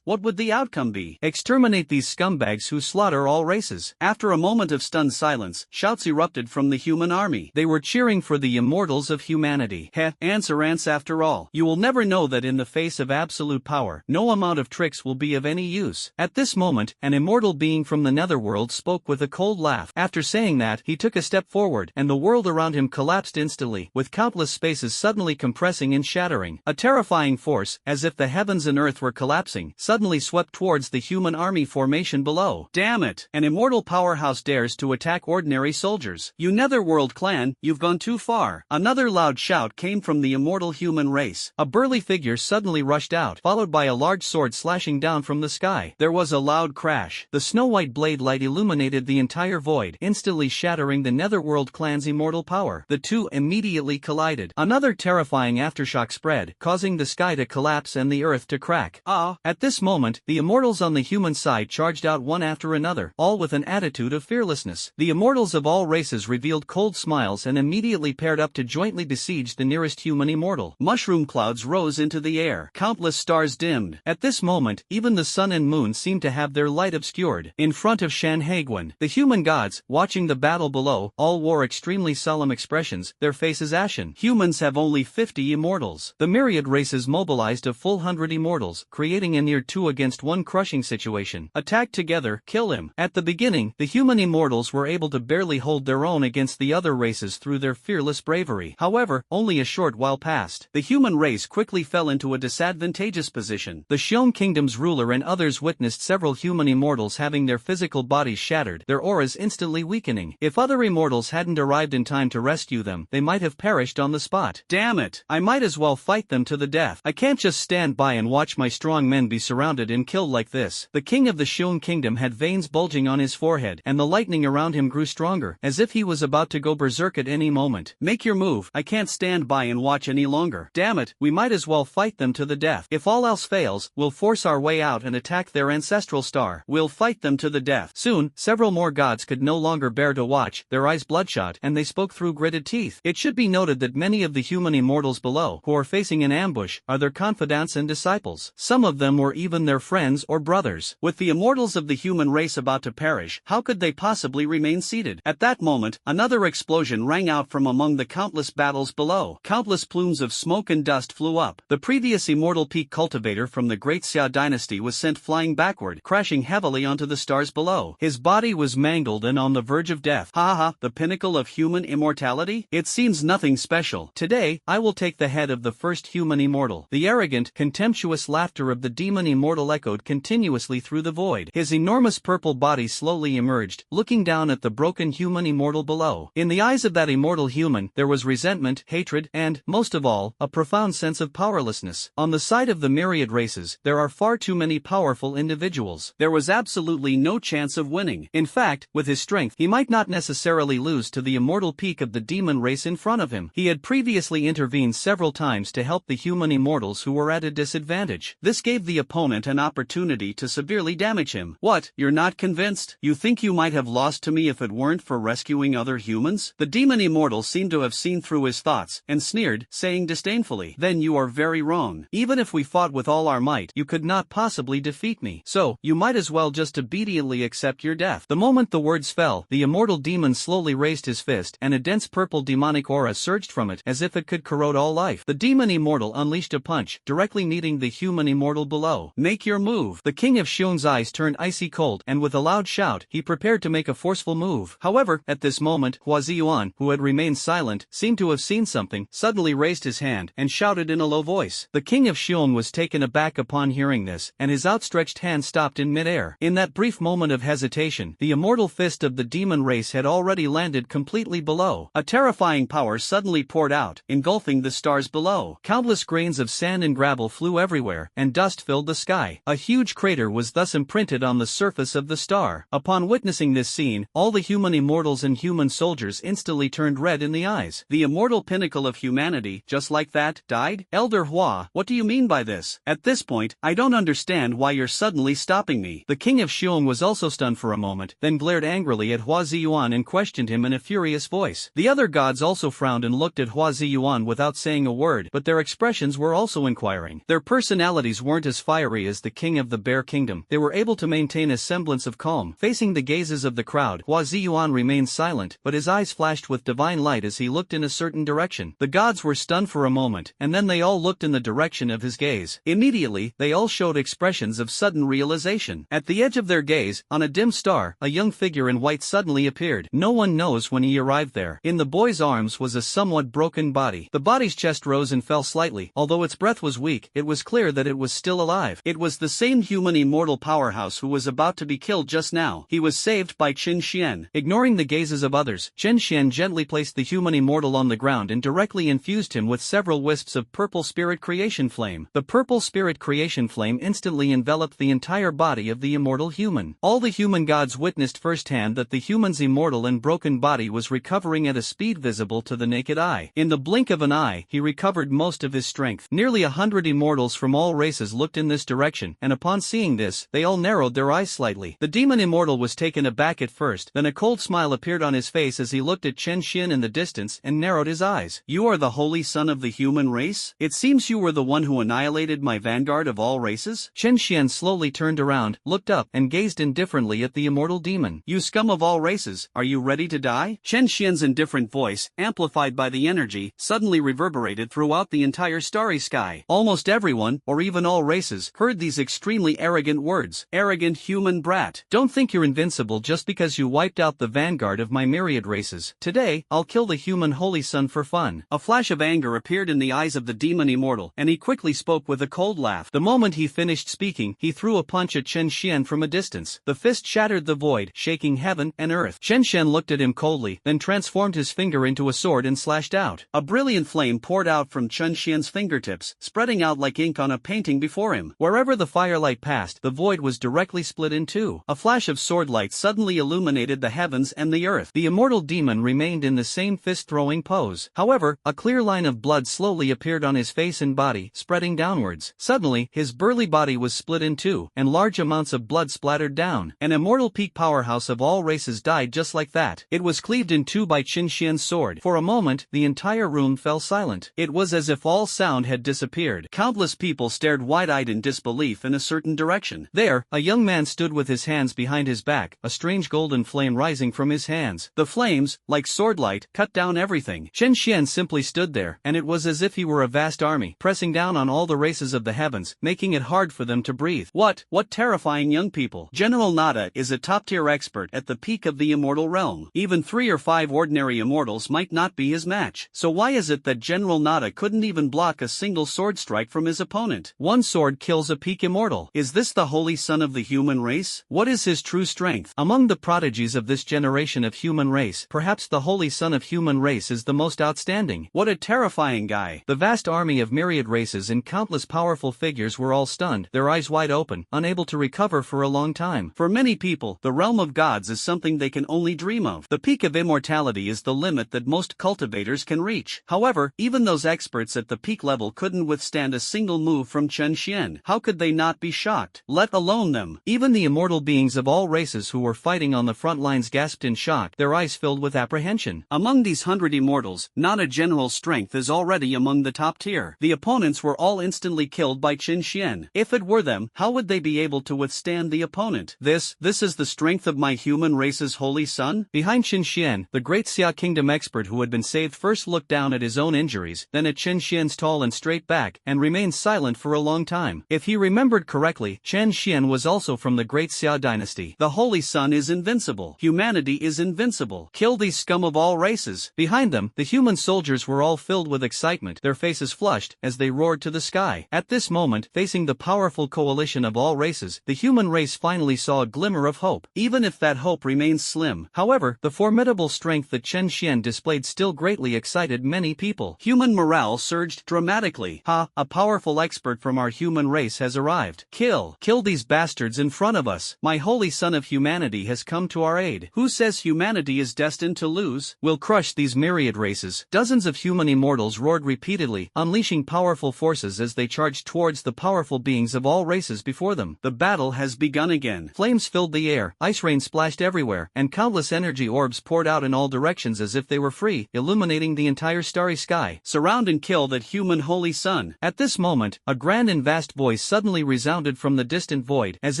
what would the outcome be? Exterminate these scumbags who slaughter all races. After a moment of stunned silence, shouts erupted from the human army. They were cheering for the immortals of humanity. Heh, ants are ants after all. You will never know that in the face of absolute power, no amount of tricks will be of any use. At this moment, an immortal being from the netherworld spoke with a cold laugh. After saying that, he took a step forward, and the world around him collapsed instantly, with countless spaces suddenly compressing and shattering. A terrifying force, as if the heavens and earth were collapsing, suddenly swept towards the human army formation below. Damn it! An immortal powerhouse dares to attack ordinary soldiers. You netherworld clan, you've gone too far. Another loud shout came from the immortal human race. A burly figure suddenly rushed out, followed by a large sword slashing down from the sky. There was a loud crash. The snow-white blade light illuminated the entire void, instantly shattering the netherworld clan's immortal power. The two immediately collided. Another terrifying aftershock spread, causing the sky to collapse and the earth to crack. At this moment, the immortals on the human side charged out one after another, all with an attitude of fearlessness. The immortals of all races revealed cold smiles and immediately paired up to jointly besiege the nearest human immortal. Mushroom clouds rose into the air. Countless stars dimmed. At this moment, even the sun and moon seemed to have their light obscured. In front of Shanhaiguan, the human gods, watching the battle below, all wore extremely solemn expressions, their faces ashen. Humans have only 50 immortals. The Myriad races mobilized a full 100 immortals, creating a near 2 against 1 crushing situation. Attack together, kill him. At the beginning, the human immortals were able to barely hold their own against the other races through their fearless bravery. However, only a short while passed. The human race quickly fell into a disadvantageous position. The Xiong Kingdom's ruler and others witnessed several human immortals having their physical bodies shattered, their auras instantly weakening. If other immortals hadn't arrived in time to rescue them, they might have perished on the spot. Damn it! I might as well fight them to the death. I can't just stand by and watch my strong men be surrounded and killed like this. The king of the Xiong Kingdom had veins bulging on his forehead, and the lightning around him grew stronger, as if he was about to go berserk at any moment. Make your move. I can't stand by and watch any longer. Damn it, we might as well fight them to the death. If all else fails, we'll force our way out and attack their ancestral star. We'll fight them to the death. Soon, several more gods could no longer bear to watch, their eyes bloodshot, and they spoke through gritted teeth. It should be noted that many of the human immortals below, who are facing an ambush, are their confidants and disciples. Some of them were even their friends or brothers. With the immortals of the human race about to perish, how could they possibly remain seated? At that moment, another explosion rang out from among the countless battles below. Countless plumes of smoke and dust flew up. The previous immortal peak cultivator from the Great Xia dynasty was sent flying backward, crashing heavily onto the stars below. His body was mangled and on the verge of death. The pinnacle of human immortality? It seems nothing special. Today, I will take the head of the first human immortal. The arrogant, contemptuous laughter of the demon immortal echoed continuously through the void. His enormous purple body slowly emerged, looking down at the broken human immortal below. In the eyes of that immortal human, there was resentment, hatred, and, most of all, a profound sense of powerlessness. On the side of the Myriad races, there are far too many powerful individuals. There was absolutely no chance of winning. In fact, with his strength, he might not necessarily lose to the immortal peak of the demon race in front of him. He had previously intervened several times to help the human immortals who were at a disadvantage. This gave the opponent an opportunity to severely damage him. What, you're not convinced? You think you might have lost to me if it weren't for rescuing other humans? The demon immortal seemed to have seen through his thoughts, and sneered, saying disdainfully, "Then you are very wrong. Even if we fought with all our might, you could not possibly defeat me. So, you might as well just obediently accept your death." The moment the words fell, the immortal demon slowly raised his fist, and a dense purple demonic aura surged from it, as if it could corrode all life. The demon immortal unleashed a punch, directly meeting the human immortal below. Make your move. The king of Xiong's eyes turned icy cold, and with a loud shout, he prepared to make a forceful move. However, at this moment, Hua Ziyuan, who had remained silent, seemed to have seen something, suddenly raised his hand, and shouted in a low voice. The king of Xiong was taken aback upon hearing this, and his outstretched hand stopped in midair. In that brief moment of hesitation, the immortal fist of the demon race had already landed completely below. A terrifying power suddenly poured out, engulfing the stars below. Countless grains of sand and gravel flew everywhere, and dust filled the sky. A huge crater was thus imprinted on the surface of the star. Upon witnessing this scene, all the human immortals and human soldiers instantly turned red in the eyes. The immortal pinnacle of humanity, just like that, died? Elder Hua, what do you mean by this? At this point, I don't understand why you're suddenly stopping me. The king of Xiong was also stunned for a moment, then glared angrily at Hua Ziyuan and questioned him in a furious voice. The other gods also frowned and looked at Hua Ziyuan without saying a word, but their expressions were also inquiring. Their personalities weren't as fiery as the king of the Bear Kingdom. They were able to maintain a semblance of calm. Facing the gazes of the crowd, Hua Ziyuan remained silent, but his eyes flashed with divine light as he looked in a certain direction. The gods were stunned for a moment, and then they all looked in the direction of his gaze. Immediately, they all showed expressions of sudden realization. At the edge of their gaze, on a dim star, a young figure in white suddenly appeared. No one knows when he arrived there. In the boy's arms was a somewhat broken body. The body's chest rose and fell slightly. Although its breath was weak, it was clear that it was still alive. It was the same human immortal powerhouse who was about to be killed just now. He was saved by Qin Xian. Ignoring the gazes of others, Qin Xian gently placed the human immortal on the ground and directly infused him with several wisps of purple spirit creation flame. The purple spirit creation flame instantly enveloped the entire body of the immortal human. All the human gods witnessed firsthand that the human's immortal and broken body was recovering at a speed visible to the naked eye. In the blink of an eye, he recovered most of his strength. Nearly 100 immortals from all races looked in this direction, and upon seeing this, they all narrowed their eyes slightly. The demon immortal was taken aback at first, then a cold smile appeared on his face as he looked at Chen Xin in the distance and narrowed his eyes. You are the holy son of the human race? It seems you were the one who annihilated my vanguard of all races? Chen Xian slowly turned around, looked up, and gazed indifferently at the immortal demon. You scum of all races, are you ready to die? Chen Xian's indifferent voice, amplified by the energy, suddenly reverberated throughout the entire starry sky. Almost everyone, or even all races, heard these extremely arrogant words. Arrogant human brat. Don't think you're invincible just because you wiped out the vanguard of my myriad races. Today, I'll kill the human holy son for fun. A flash of anger appeared in the eyes of the demon immortal, and he quickly spoke with a cold laugh. The moment he finished speaking, he threw a punch at Chen Xian from a distance. The fist shattered the void, shaking heaven and earth. Chen Xian looked at him coldly, then transformed his finger into a sword and slashed out. A brilliant flame poured out from Chen Xian's fingertips, spreading out like ink on a painting before him. Wherever the firelight passed, the void was directly split in two. A flash of sword light suddenly illuminated the heavens and the earth. The immortal demon remained in the same fist-throwing pose. However, a clear line of blood slowly appeared on his face and body, spreading downwards. Suddenly, his burly body was split in two, and large amounts of blood splattered down. An immortal peak powerhouse of all races died just like that. It was cleaved in two by Qin Xian's sword. For a moment, the entire room fell silent. It was as if all sound had disappeared. Countless people stared wide-eyed in disbelief in a certain direction. There, a young man stood with his hands behind his back, a strange golden flame rising from his hands. The flames, like swordlight, cut down everything. Chen Xian simply stood there, and it was as if he were a vast army, pressing down on all the races of the heavens, making it hard for them to breathe. What terrifying young people. General Nada is a top-tier expert at the peak of the immortal realm. Even 3 or 5 ordinary immortals might not be his match. So why is it that General Nada couldn't even block a single sword strike from his opponent? One sword kills a peak immortal. Is this the holy son of the human race? What is his true strength? Among the prodigies of this generation of human race, perhaps the holy son of human race is the most outstanding. What a terrifying guy. The vast army of myriad races and countless powerful figures were all stunned, their eyes wide open, unable to recover for a long time. For many people, the realm of gods is something they can only dream of. The peak of immortality is the limit that most cultivators can reach. However, even those experts at the peak level couldn't withstand a single move from Chen Xian. How could they not be shocked? Let alone them. Even the immortal beings of all races who were fighting on the front lines gasped in shock, their eyes filled with apprehension. Among these 100 immortals, not a general strength is already among the top tier. The opponents were all instantly killed by Qin Xian. If it were them, how would they be able to withstand the opponent? This is the strength of my human race's holy son? Behind Qin Xian, the great Xia Kingdom expert who had been saved first looked down at his own injuries, then at Qin Xian's tall and straight back, and remained silent for a long time. If he remembered correctly, Chen Xian was also from the great Xia dynasty. The holy son is invincible. Humanity is invincible. Kill these scum of all races. Behind them, the human soldiers were all filled with excitement, their faces flushed, as they roared to the sky. At this moment, facing the powerful coalition of all races, the human race finally saw a glimmer of hope, even if that hope remains slim. However, the formidable strength that Chen Xian displayed still greatly excited many people. Human morale surged dramatically. A powerful expert from our human race has arrived. Kill these bastards in front of us. My holy son of humanity has come to our aid. Who says humanity is destined to lose? We'll crush these myriad races. Dozens of human immortals roared repeatedly, unleashing powerful forces as they charged towards the powerful beings of all races before them. The battle has begun again. Flames filled the air, ice rain splashed everywhere, and countless energy orbs poured out in all directions as if they were free, illuminating the entire starry sky. Surround and kill that human holy son. At this moment, a grand and vast voice suddenly resounded from the distant void, as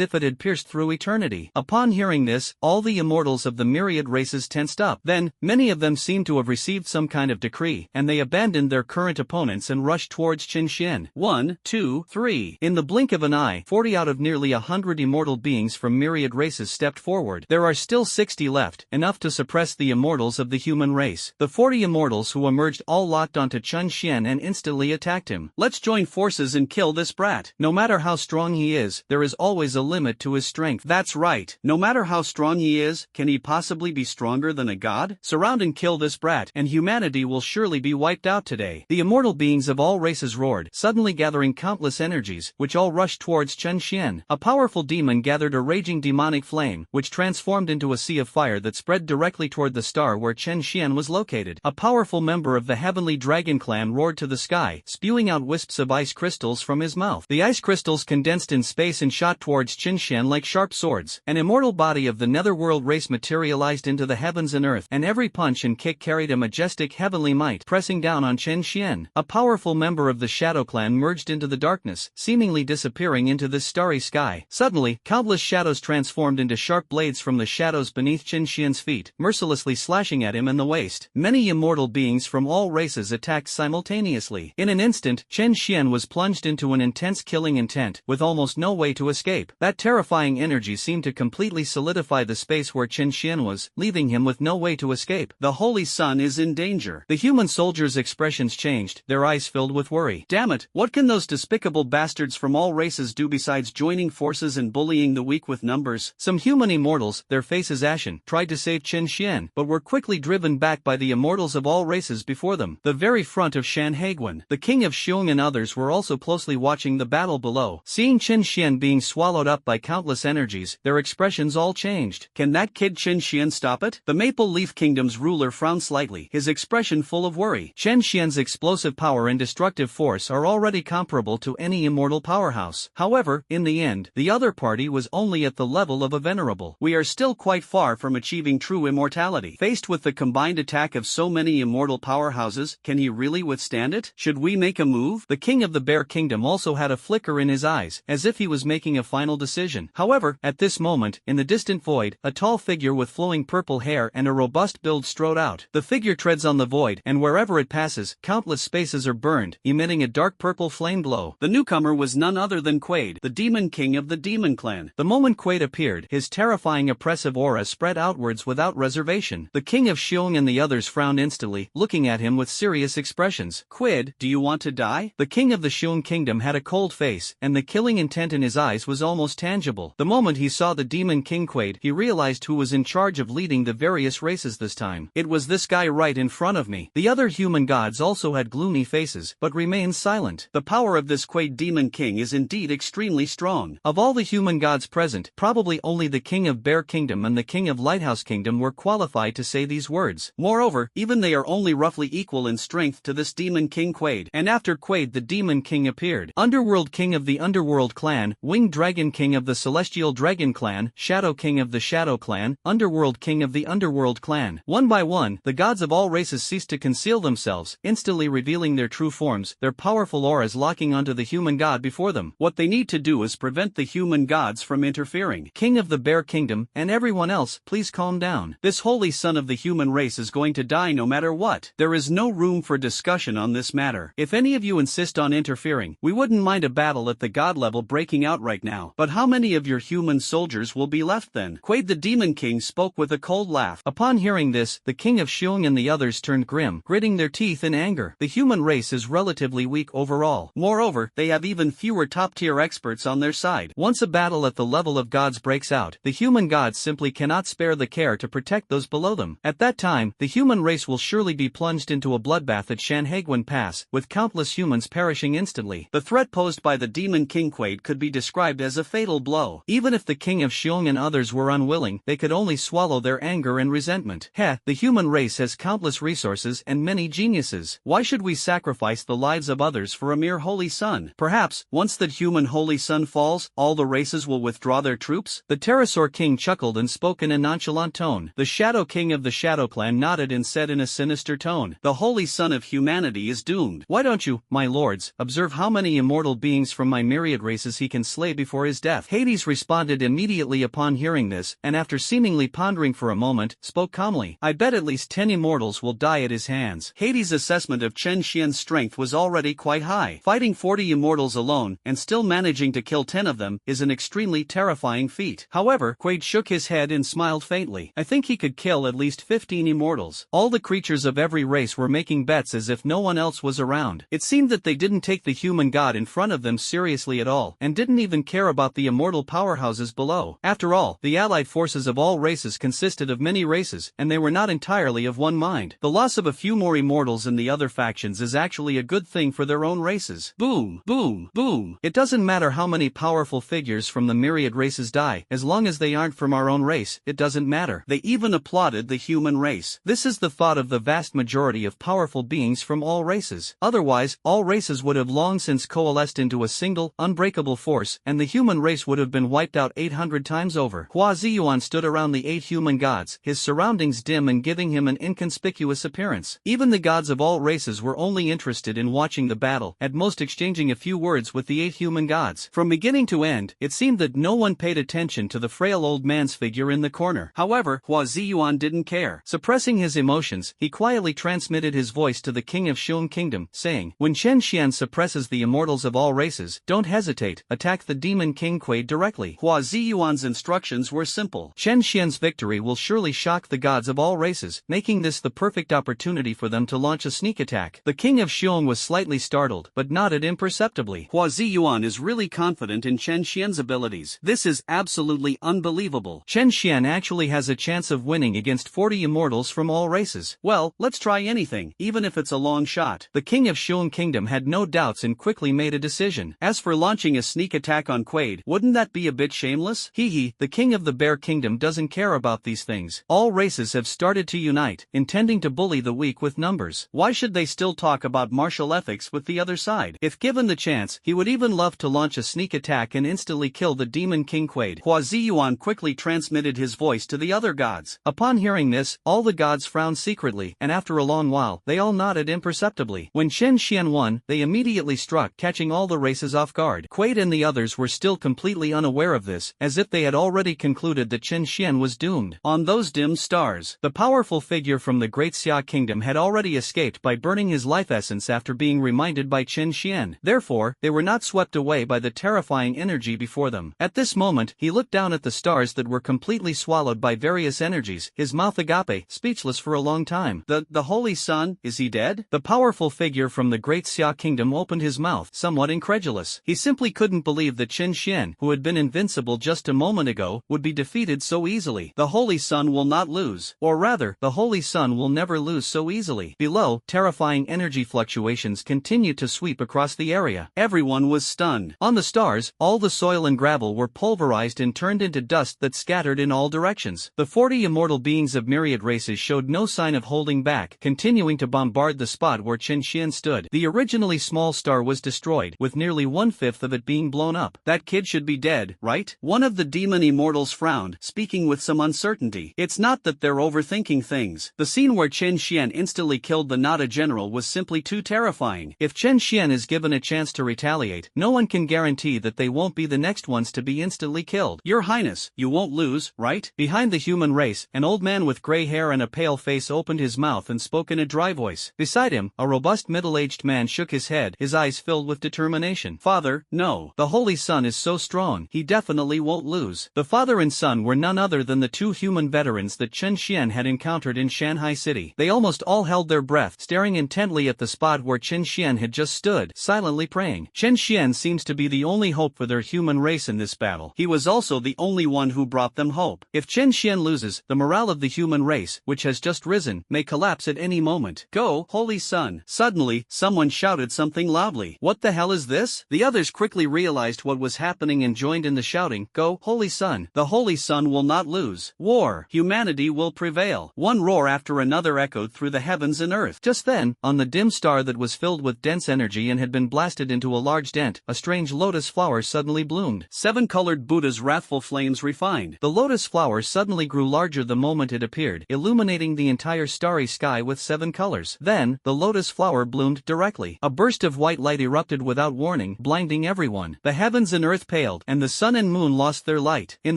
if it had pierced through eternity. Upon hearing this, all the the immortals of the myriad races tensed up. Then, many of them seemed to have received some kind of decree, and they abandoned their current opponents and rushed towards Qin Xian. 1, 2, 3. In the blink of an eye, 40 out of nearly 100 immortal beings from myriad races stepped forward. There are still 60 left, enough to suppress the immortals of the human race. The 40 immortals who emerged all locked onto Qin Xian and instantly attacked him. Let's join forces and kill this brat. No matter how strong he is, there is always a limit to his strength. That's right. No matter how strong he is, can he possibly be stronger than a god? Surround and kill this brat, and humanity will surely be wiped out today. The immortal beings of all races roared, suddenly gathering countless energies, which all rushed towards Qin Xian. A powerful demon gathered a raging demonic flame, which transformed into a sea of fire that spread directly toward the star where Qin Xian was located. A powerful member of the heavenly dragon clan roared to the sky, spewing out wisps of ice crystals from his mouth. The ice crystals condensed in space and shot towards Qin Xian like sharp swords. An immortal body of the netherworld race materialized into the heavens and earth, and every punch and kick carried a majestic heavenly might, pressing down on Qin Xian. A powerful member of the Shadow Clan merged into the darkness, seemingly disappearing into the starry sky. Suddenly, countless shadows transformed into sharp blades from the shadows beneath Qin Xian's feet, mercilessly slashing at him in the waist. Many immortal beings from all races attacked simultaneously. In an instant, Qin Xian was plunged into an intense killing intent, with almost no way to escape. That terrifying energy seemed to completely solidify the space where Qin Xian was, leaving him with no way to escape. The Holy Sun is in danger. The human soldiers' expressions changed, their eyes filled with worry. Damn it, what can those despicable bastards from all races do besides joining forces and bullying the weak with numbers? Some human immortals, their faces ashen, tried to save Qin Xian, but were quickly driven back by the immortals of all races before them. The very front of Shan Haiguan, the king of Xiong and others were also closely watching the battle below. Seeing Qin Xian being swallowed up by countless energies, their expressions all changed. Can that kid Qin Xian stop it? The Maple Leaf Kingdom's ruler frowned slightly, his expression full of worry. Qin Xian's explosive power and destructive force are already comparable to any immortal powerhouse. However, in the end, the other party was only at the level of a venerable. We are still quite far from achieving true immortality. Faced with the combined attack of so many immortal powerhouses, can he really withstand it? Should we make a move? The king of the Bear Kingdom also had a flicker in his eyes, as if he was making a final decision. However, at this moment, in the distant void, a tall figure with flowing purple hair and a robust build strode out. The figure treads on the void, and wherever it passes, countless spaces are burned, emitting a dark purple flame glow. The newcomer was none other than Quaid, the demon king of the Demon Clan. The moment Quaid appeared, his terrifying oppressive aura spread outwards without reservation. The king of Xiong and the others frowned instantly, looking at him with serious expressions. Quid, do you want to die? The king of the Xiong kingdom had a cold face, and the killing intent in his eyes was almost tangible. The moment he saw the demon king Quaid, he realized who was in charge of leading the various races this time. It was this guy right in front of me. The other human gods also had gloomy faces, but remained silent. The power of this Quaid demon king is indeed extremely strong. Of all the human gods present, probably only the king of Bear Kingdom and the king of Lighthouse Kingdom were qualified to say these words. Moreover, even they are only roughly equal in strength to this demon king Quaid. And after Quaid the demon king appeared. Underworld king of the Underworld clan, Winged Dragon king of the Celestial Dragon clan, Shadow king of the Shadow clan, Underworld king of the Underworld clan. One by one, the gods of all races ceased to conceal themselves, instantly revealing their true forms, their powerful auras locking onto the human god before them. What they need to do is prevent the human gods from interfering. King of the Bear Kingdom, and everyone else, please calm down. This holy son of the human race is going to die no matter what. There is no room for discussion on this matter. If any of you insist on interfering, we wouldn't mind a battle at the god level breaking out right now. But how many of your human soldiers will be left then? Quaid the Demon King spoke with a cold laugh. Upon hearing this, the king of Xiong and the others turned grim, gritting their teeth in anger. The human race is relatively weak overall. Moreover, they have even fewer top-tier experts on their side. Once a battle at the level of gods breaks out, the human gods simply cannot spare the care to protect those below them. At that time, the human race will surely be plunged into a bloodbath at Shan Haiguan Pass, with countless humans perishing instantly. The threat posed by the Demon King Quaid could be described as a fatal blow. Even if the king of Xiong and others were unwilling, they could only swallow their anger and resentment. The human race has countless resources and many geniuses. Why should we sacrifice the lives of others for a mere holy son? Perhaps, once that human holy sun falls, all the races will withdraw their troops? The Pterosaur king chuckled and spoke in a nonchalant tone. The Shadow King of the Shadow Clan nodded and said in a sinister tone, "The holy son of humanity is doomed. Why don't you, my lords, observe how many immortal beings from my myriad races he can slay before his death?" Hades responded immediately upon hearing this, and after seemingly pondering for a moment, spoke calmly. I bet at least 10 immortals will die at his hands. Hades' assessment of Chen Xian's strength was already quite high. Fighting 40 immortals alone, and still managing to kill 10 of them, is an extremely terrifying feat. However, Quaid shook his head and smiled faintly. I think he could kill at least 15 immortals. All the creatures of every race were making bets as if no one else was around. It seemed that they didn't take the human god in front of them seriously at all, and didn't even care about the immortal powerhouses below. After all, the allied forces of all races consisted of many races, and they were not entirely of one mind. The loss of a few more immortals in the other factions is actually a good thing for their own races. Boom, boom, boom. It doesn't matter how many powerful figures from the myriad races die, as long as they aren't from our own race, it doesn't matter. They even applauded the human race. This is the thought of the vast majority of powerful beings from all races. Otherwise, all races would have long since coalesced into a single, unbreakable force, and the human race would have been wiped out 800 times over. Hua Ziyuan stood around the 8 human gods, his surroundings dim and giving him an inconspicuous appearance. Even the gods of all races were only interested in watching the battle, at most exchanging a few words with the 8 human gods. From beginning to end, it seemed that no one paid attention to the frail old man's figure in the corner. However, Hua Ziyuan didn't care. Suppressing his emotions, he quietly transmitted his voice to the king of Xiong Kingdom, saying, "When Chen Xian suppresses the immortals of all races, don't hesitate, attack the demon king Quaid directly." Hua Ziyuan's instructions were simple. Chen Xian's victory will surely shock the gods of all races, making this the perfect opportunity for them to launch a sneak attack. The king of Xiong was slightly startled, but nodded imperceptibly. Hua Ziyuan is really confident in Chen Xian's abilities. This is absolutely unbelievable. Chen Xian actually has a chance of winning against 40 immortals from all races. Well, let's try anything, even if it's a long shot. The king of Xiong Kingdom had no doubts and quickly made a decision. As for launching a sneak attack on Quaid, wouldn't that be a bit shameless? The king of the Bear Kingdom doesn't care about these things. All races have started to unite, intending to bully the weak with numbers. Why should they still talk about martial ethics with the other side? If given the chance, he would even love to launch a sneak attack and instantly kill the demon king Quaid. Hua Ziyuan quickly transmitted his voice to the other gods. Upon hearing this, all the gods frowned secretly, and after a long while, they all nodded imperceptibly. When Chen Xian won, they immediately struck, catching all the races off guard. Quaid and the others were still completely unaware of this, as if they had already concluded that Chen Xian was doomed. On those dim stars, the powerful figure from the Great Xia Kingdom had already escaped by burning his life essence after being reminded by Chen Xian. Therefore, they were not swept away by the terrifying energy before them. At this moment, he looked down at the stars that were completely swallowed by various energies, his mouth agape, speechless for a long time. The Holy Sun, is he dead? The powerful figure from the Great Xia Kingdom opened his mouth, somewhat incredulous. He simply couldn't believe that Chen Xian, who had been invincible just a moment ago, would be defeated so easily. The Holy Sun will not lose. Or rather, the Holy Sun will never lose so easily. Below, terrifying energy fluctuations continued to sweep across the area. Everyone was stunned. On the stars, all the soil and gravel were pulverized and turned into dust that scattered in all directions. The 40 immortal beings of myriad races showed no sign of holding back, continuing to bombard the spot where Chen Xian stood. The originally small star was destroyed, with nearly 1/5 of it being blown up. That kid should be dead, right? One of the demon immortals frowned, speaking with some uncertainty. It's not that they're overthinking things. The scene where Chen Xian instantly killed the Nada general was simply too terrifying. If Chen Xian is given a chance to retaliate, no one can guarantee that they won't be the next ones to be instantly killed. Your Highness, you won't lose, right? Behind the human race, an old man with gray hair and a pale face opened his mouth and spoke in a dry voice. Beside him, a robust middle-aged man shook his head, his eyes filled with determination. Father, no. The Holy Sun is so strong, he definitely won't lose. The father and son were none other than the 2 human veterans that Chen Xian had encountered in Shanghai City. They almost all held their breath, staring intently at the spot where Chen Xian had just stood, silently praying. Chen Xian seems to be the only hope for their human race in this battle. He was also the only one who brought them hope. If Chen Xian loses, the morale of the human race, which has just risen, may collapse at any moment. Go, Holy Sun. Suddenly, someone shouted something loudly. What the hell is this? The others quickly realized what was happening and joined in the shouting. Go, Holy Sun. The Holy Sun will not lose. War. Humanity will prevail. One roar after another echoed through the heavens and earth. Just then, on the dim star that was filled with dense energy and had been blasted into a large dent, a strange lotus flower suddenly bloomed. 7-colored Buddha's wrathful flames refined. The lotus flower suddenly grew larger the moment it appeared, illuminating the entire starry sky with 7 colors. Then, the lotus flower bloomed directly. A burst of white light erupted without warning, blinding everyone. The heavens and earth paled, and the sun and moon lost their light. In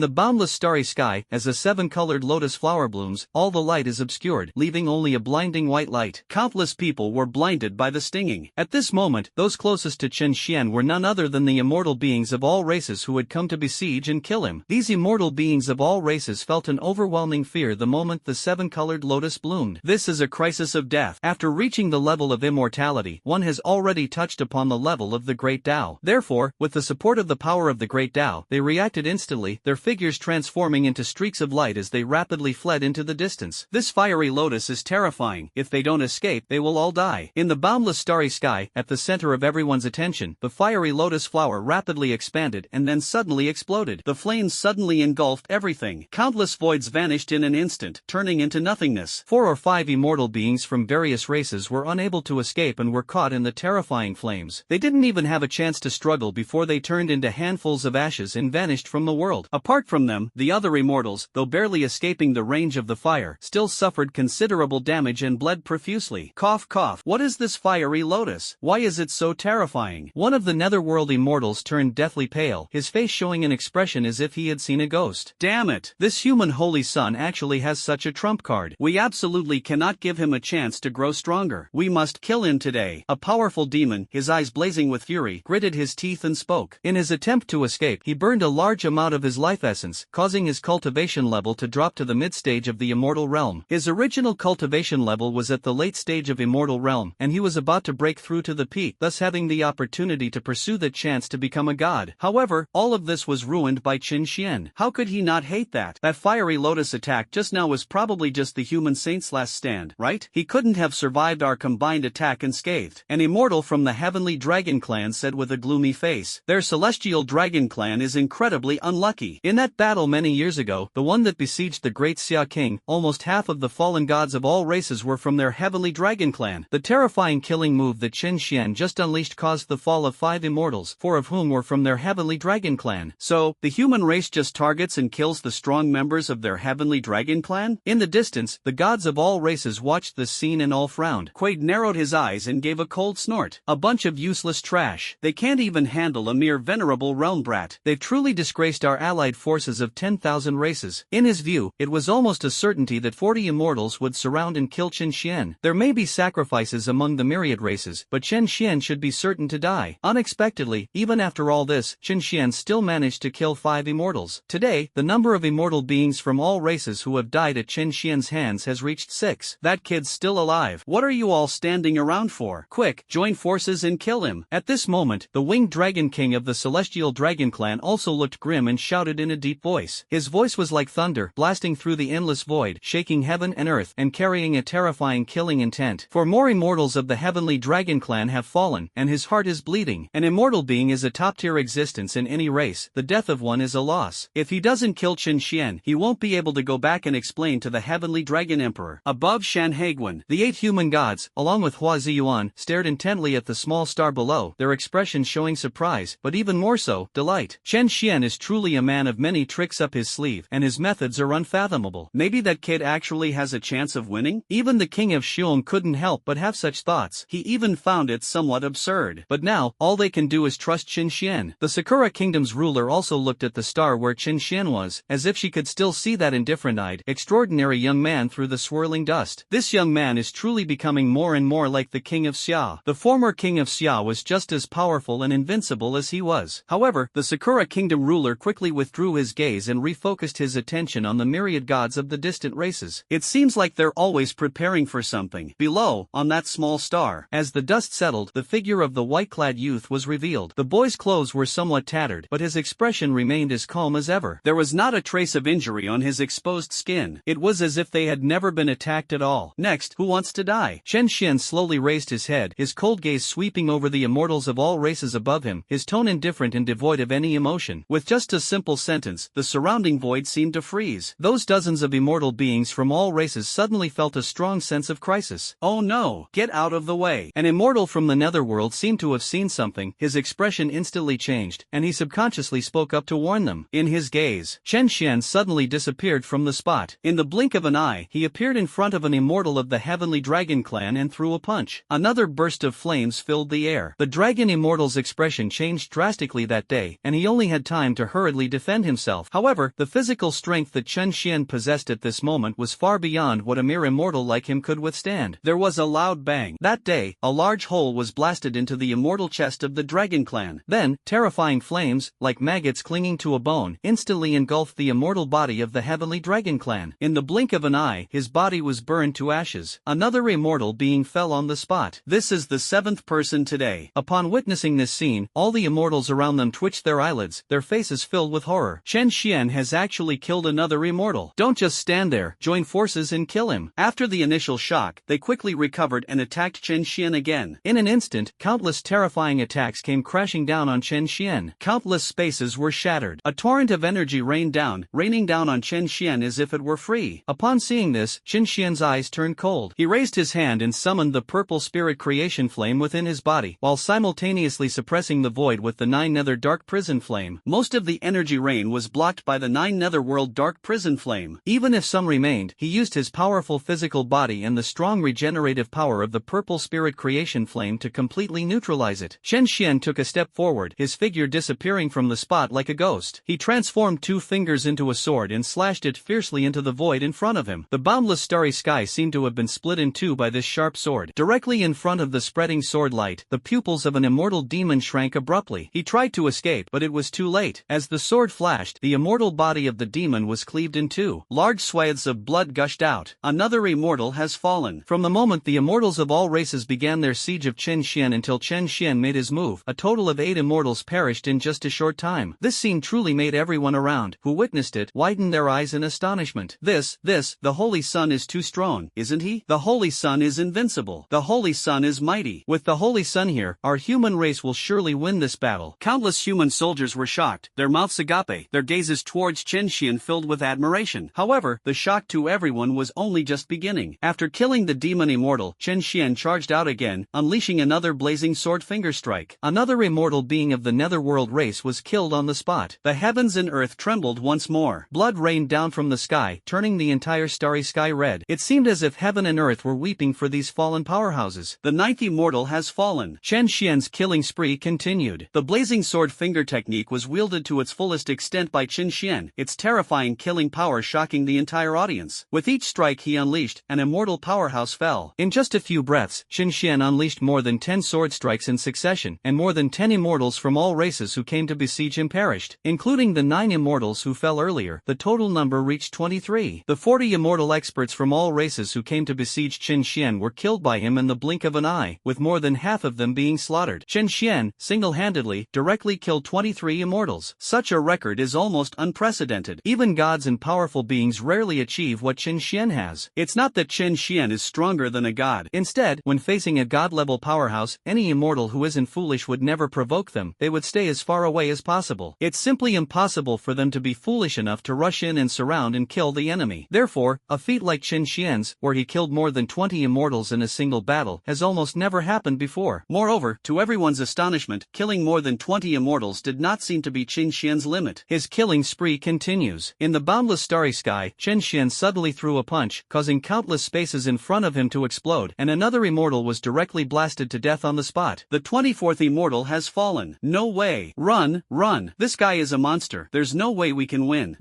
the boundless starry starry sky, as a 7-colored lotus flower blooms, all the light is obscured, leaving only a blinding white light. Countless people were blinded by the stinging. At this moment, those closest to Chen Xian were none other than the immortal beings of all races who had come to besiege and kill him. These immortal beings of all races felt an overwhelming fear the moment the 7-colored lotus bloomed. This is a crisis of death. After reaching the level of immortality, one has already touched upon the level of the Great Tao. Therefore, with the support of the power of the Great Tao, they reacted instantly, their figures transforming into streaks of light as they rapidly fled into the distance. This fiery lotus is terrifying. If they don't escape, they will all die. In the boundless starry sky, at the center of everyone's attention, the fiery lotus flower rapidly expanded and then suddenly exploded. The flames suddenly engulfed everything. Countless voids vanished in an instant, turning into nothingness. 4 or 5 immortal beings from various races were unable to escape and were caught in the terrifying flames. They didn't even have a chance to struggle before they turned into handfuls of ashes and vanished from the world. Apart from them, the other immortals, though barely escaping the range of the fire, still suffered considerable damage and bled profusely. Cough cough. What is this fiery lotus? Why is it so terrifying? One of the netherworld immortals turned deathly pale, his face showing an expression as if he had seen a ghost. Damn it! This human holy son actually has such a trump card. We absolutely cannot give him a chance to grow stronger. We must kill him today. A powerful demon, his eyes blazing with fury, gritted his teeth and spoke. In his attempt to escape, he burned a large amount of his life essence, causing his cultivation level to drop to the mid-stage of the immortal realm. His original cultivation level was at the late stage of immortal realm, and he was about to break through to the peak, thus having the opportunity to pursue the chance to become a god. However, all of this was ruined by Chen Xian. How could he not hate that? That fiery lotus attack just now was probably just the human saint's last stand, right? He couldn't have survived our combined attack unscathed. An immortal from the Heavenly Dragon Clan said with a gloomy face. Their Celestial Dragon Clan is incredibly unlucky. In that battle many years ago, the one that besieged the great Xia King, almost half of the fallen gods of all races were from their Heavenly Dragon Clan. The terrifying killing move that Chen Xian just unleashed caused the fall of 5 immortals, 4 of whom were from their Heavenly Dragon Clan. So, the human race just targets and kills the strong members of their Heavenly Dragon Clan? In the distance, the gods of all races watched this scene and all frowned. Quaid narrowed his eyes and gave a cold snort. A bunch of useless trash. They can't even handle a mere venerable realm brat. They've truly disgraced our allied forces of 10,000 races. In his view, it was almost a certainty that 40 immortals would surround and kill Chen Xian. There may be sacrifices among the myriad races, but Chen Xian should be certain to die. Unexpectedly, even after all this, Chen Xian still managed to kill 5 immortals. Today, the number of immortal beings from all races who have died at Chen Xian's hands has reached 6. That kid's still alive. What are you all standing around for? Quick, join forces and kill him. At this moment, the winged dragon king of the Celestial Dragon Clan also looked grim and shouted in a deep voice. His voice was like thunder, blasting through the endless void, shaking heaven and earth, and carrying a terrifying killing intent. For more immortals of the Heavenly Dragon Clan have fallen, and his heart is bleeding. An immortal being is a top-tier existence in any race. The death of one is a loss. If he doesn't kill Chen Xian, he won't be able to go back and explain to the Heavenly Dragon Emperor. Above Shan Haiguan, the 8 human gods, along with Hua Ziyuan, stared intently at the small star below, their expressions showing surprise, but even more so, delight. Chen Xian is truly a man of many tricks up his sleeve, and his methods are unfathomable. Maybe that kid actually has a chance of winning? Even the king of Xiong couldn't help but have such thoughts. He even found it somewhat absurd. But now, all they can do is trust Chen Xian. The Sakura Kingdom's ruler also looked at the star where Chen Xian was, as if she could still see that indifferent-eyed, extraordinary young man through the swirling dust. This young man is truly becoming more and more like the king of Xia. The former king of Xia was just as powerful and invincible as he was. However, the Sakura Kingdom ruler quickly withdrew his gaze and refocused his attention on the myriad gods of the distant races. It seems like they're always preparing for something. Below, on that small star. As the dust settled, the figure of the white-clad youth was revealed. The boy's clothes were somewhat tattered, but his expression remained as calm as ever. There was not a trace of injury on his exposed skin. It was as if they had never been attacked at all. Next, who wants to die? Chen Xian slowly raised his head, his cold gaze sweeping over the immortals of all races above him, his tone indifferent and devoid of any emotion. With just a simple sentence, the surrounding void seemed to freeze. Those dozens of immortal beings from all races suddenly felt a strong sense of crisis. Oh no! Get out of the way! An immortal from the netherworld seemed to have seen something. His expression instantly changed, and he subconsciously spoke up to warn them. In his gaze, Chen Xian suddenly disappeared from the spot. In the blink of an eye, he appeared in front of an immortal of the Heavenly Dragon Clan and threw a punch. Another burst of flames filled the air. The dragon immortal's expression changed drastically that day, and he only had time to hurriedly defend himself. However, However, the physical strength that Chen Xian possessed at this moment was far beyond what a mere immortal like him could withstand. There was a loud bang. That day, a large hole was blasted into the immortal chest of the Dragon Clan. Then, terrifying flames, like maggots clinging to a bone, instantly engulfed the immortal body of the heavenly Dragon Clan. In the blink of an eye, his body was burned to ashes. Another immortal being fell on the spot. This is the 7th person today. Upon witnessing this scene, all the immortals around them twitched their eyelids, their faces filled with horror. Chen Xian has actually killed another immortal. Don't just stand there, join forces and kill him. After the initial shock, they quickly recovered and attacked Chen Xian again. In an instant, countless terrifying attacks came crashing down on Chen Xian. Countless spaces were shattered. A torrent of energy raining down on Chen Xian as if it were free. Upon seeing this, Chen Xian's eyes turned cold. He raised his hand and summoned the purple spirit creation flame within his body, while simultaneously suppressing the void with the 9 nether dark prison flame. Most of the energy rain was blocked by the 9 netherworld dark prison flame. Even if some remained, he used his powerful physical body and the strong regenerative power of the purple spirit creation flame to completely neutralize it. Chen Xian took a step forward, his figure disappearing from the spot like a ghost. He transformed 2 fingers into a sword and slashed it fiercely into the void in front of him. The boundless starry sky seemed to have been split in two by this sharp sword. Directly in front of the spreading sword light, the pupils of an immortal demon shrank abruptly. He tried to escape, but it was too late. As the sword flashed, the immortal body of the demon was cleaved in two. Large swathes of blood gushed out. Another immortal has fallen. From the moment the immortals of all races began their siege of Chen Xian until Chen Xian made his move, a total of 8 immortals perished in just a short time. This scene truly made everyone around, who witnessed it, widen their eyes in astonishment. The Holy Sun is too strong, isn't he? The Holy Sun is invincible. The Holy Sun is mighty. With the Holy Sun here, our human race will surely win this battle. Countless human soldiers were shocked, their mouths agape, their gazes towards Chen Xian filled with admiration. However, the shock to everyone was only just beginning. After killing the demon immortal, Chen Xian charged out again, unleashing another blazing sword finger strike. Another immortal being of the netherworld race was killed on the spot. The heavens and earth trembled once more. Blood rained down from the sky, turning the entire starry sky red. It seemed as if heaven and earth were weeping for these fallen powerhouses. The 9th immortal has fallen. Chen Xian's killing spree continued. The blazing sword finger technique was wielded to its fullest extent by Chen Xian, its terrifying killing power shocking the entire audience. With each strike he unleashed, an immortal powerhouse fell. In just a few breaths, Chen Xian unleashed more than 10 sword strikes in succession, and more than 10 immortals from all races who came to besiege him perished. Including the 9 immortals who fell earlier, the total number reached 23. The 40 immortal experts from all races who came to besiege Chen Xian were killed by him in the blink of an eye, with more than half of them being slaughtered. Chen Xian, single-handedly, directly killed 23 immortals. Such a record is almost unprecedented. Even gods and powerful beings rarely achieve what Chen Xian has. It's not that Chen Xian is stronger than a god. Instead, when facing a god-level powerhouse, any immortal who isn't foolish would never provoke them. They would stay as far away as possible. It's simply impossible for them to be foolish enough to rush in and surround and kill the enemy. Therefore, a feat like Chen Xian's, where he killed more than 20 immortals in a single battle, has almost never happened before. Moreover, to everyone's astonishment, killing more than 20 immortals did not seem to be Chen Xian's limit. His killing spree continues. In the boundless starry sky, Chen Xian suddenly threw a punch, causing countless spaces in front of him to explode, and another immortal was directly blasted to death on the spot. The 24th immortal has fallen. No way. Run, run. This guy is a monster. There's no way we can win.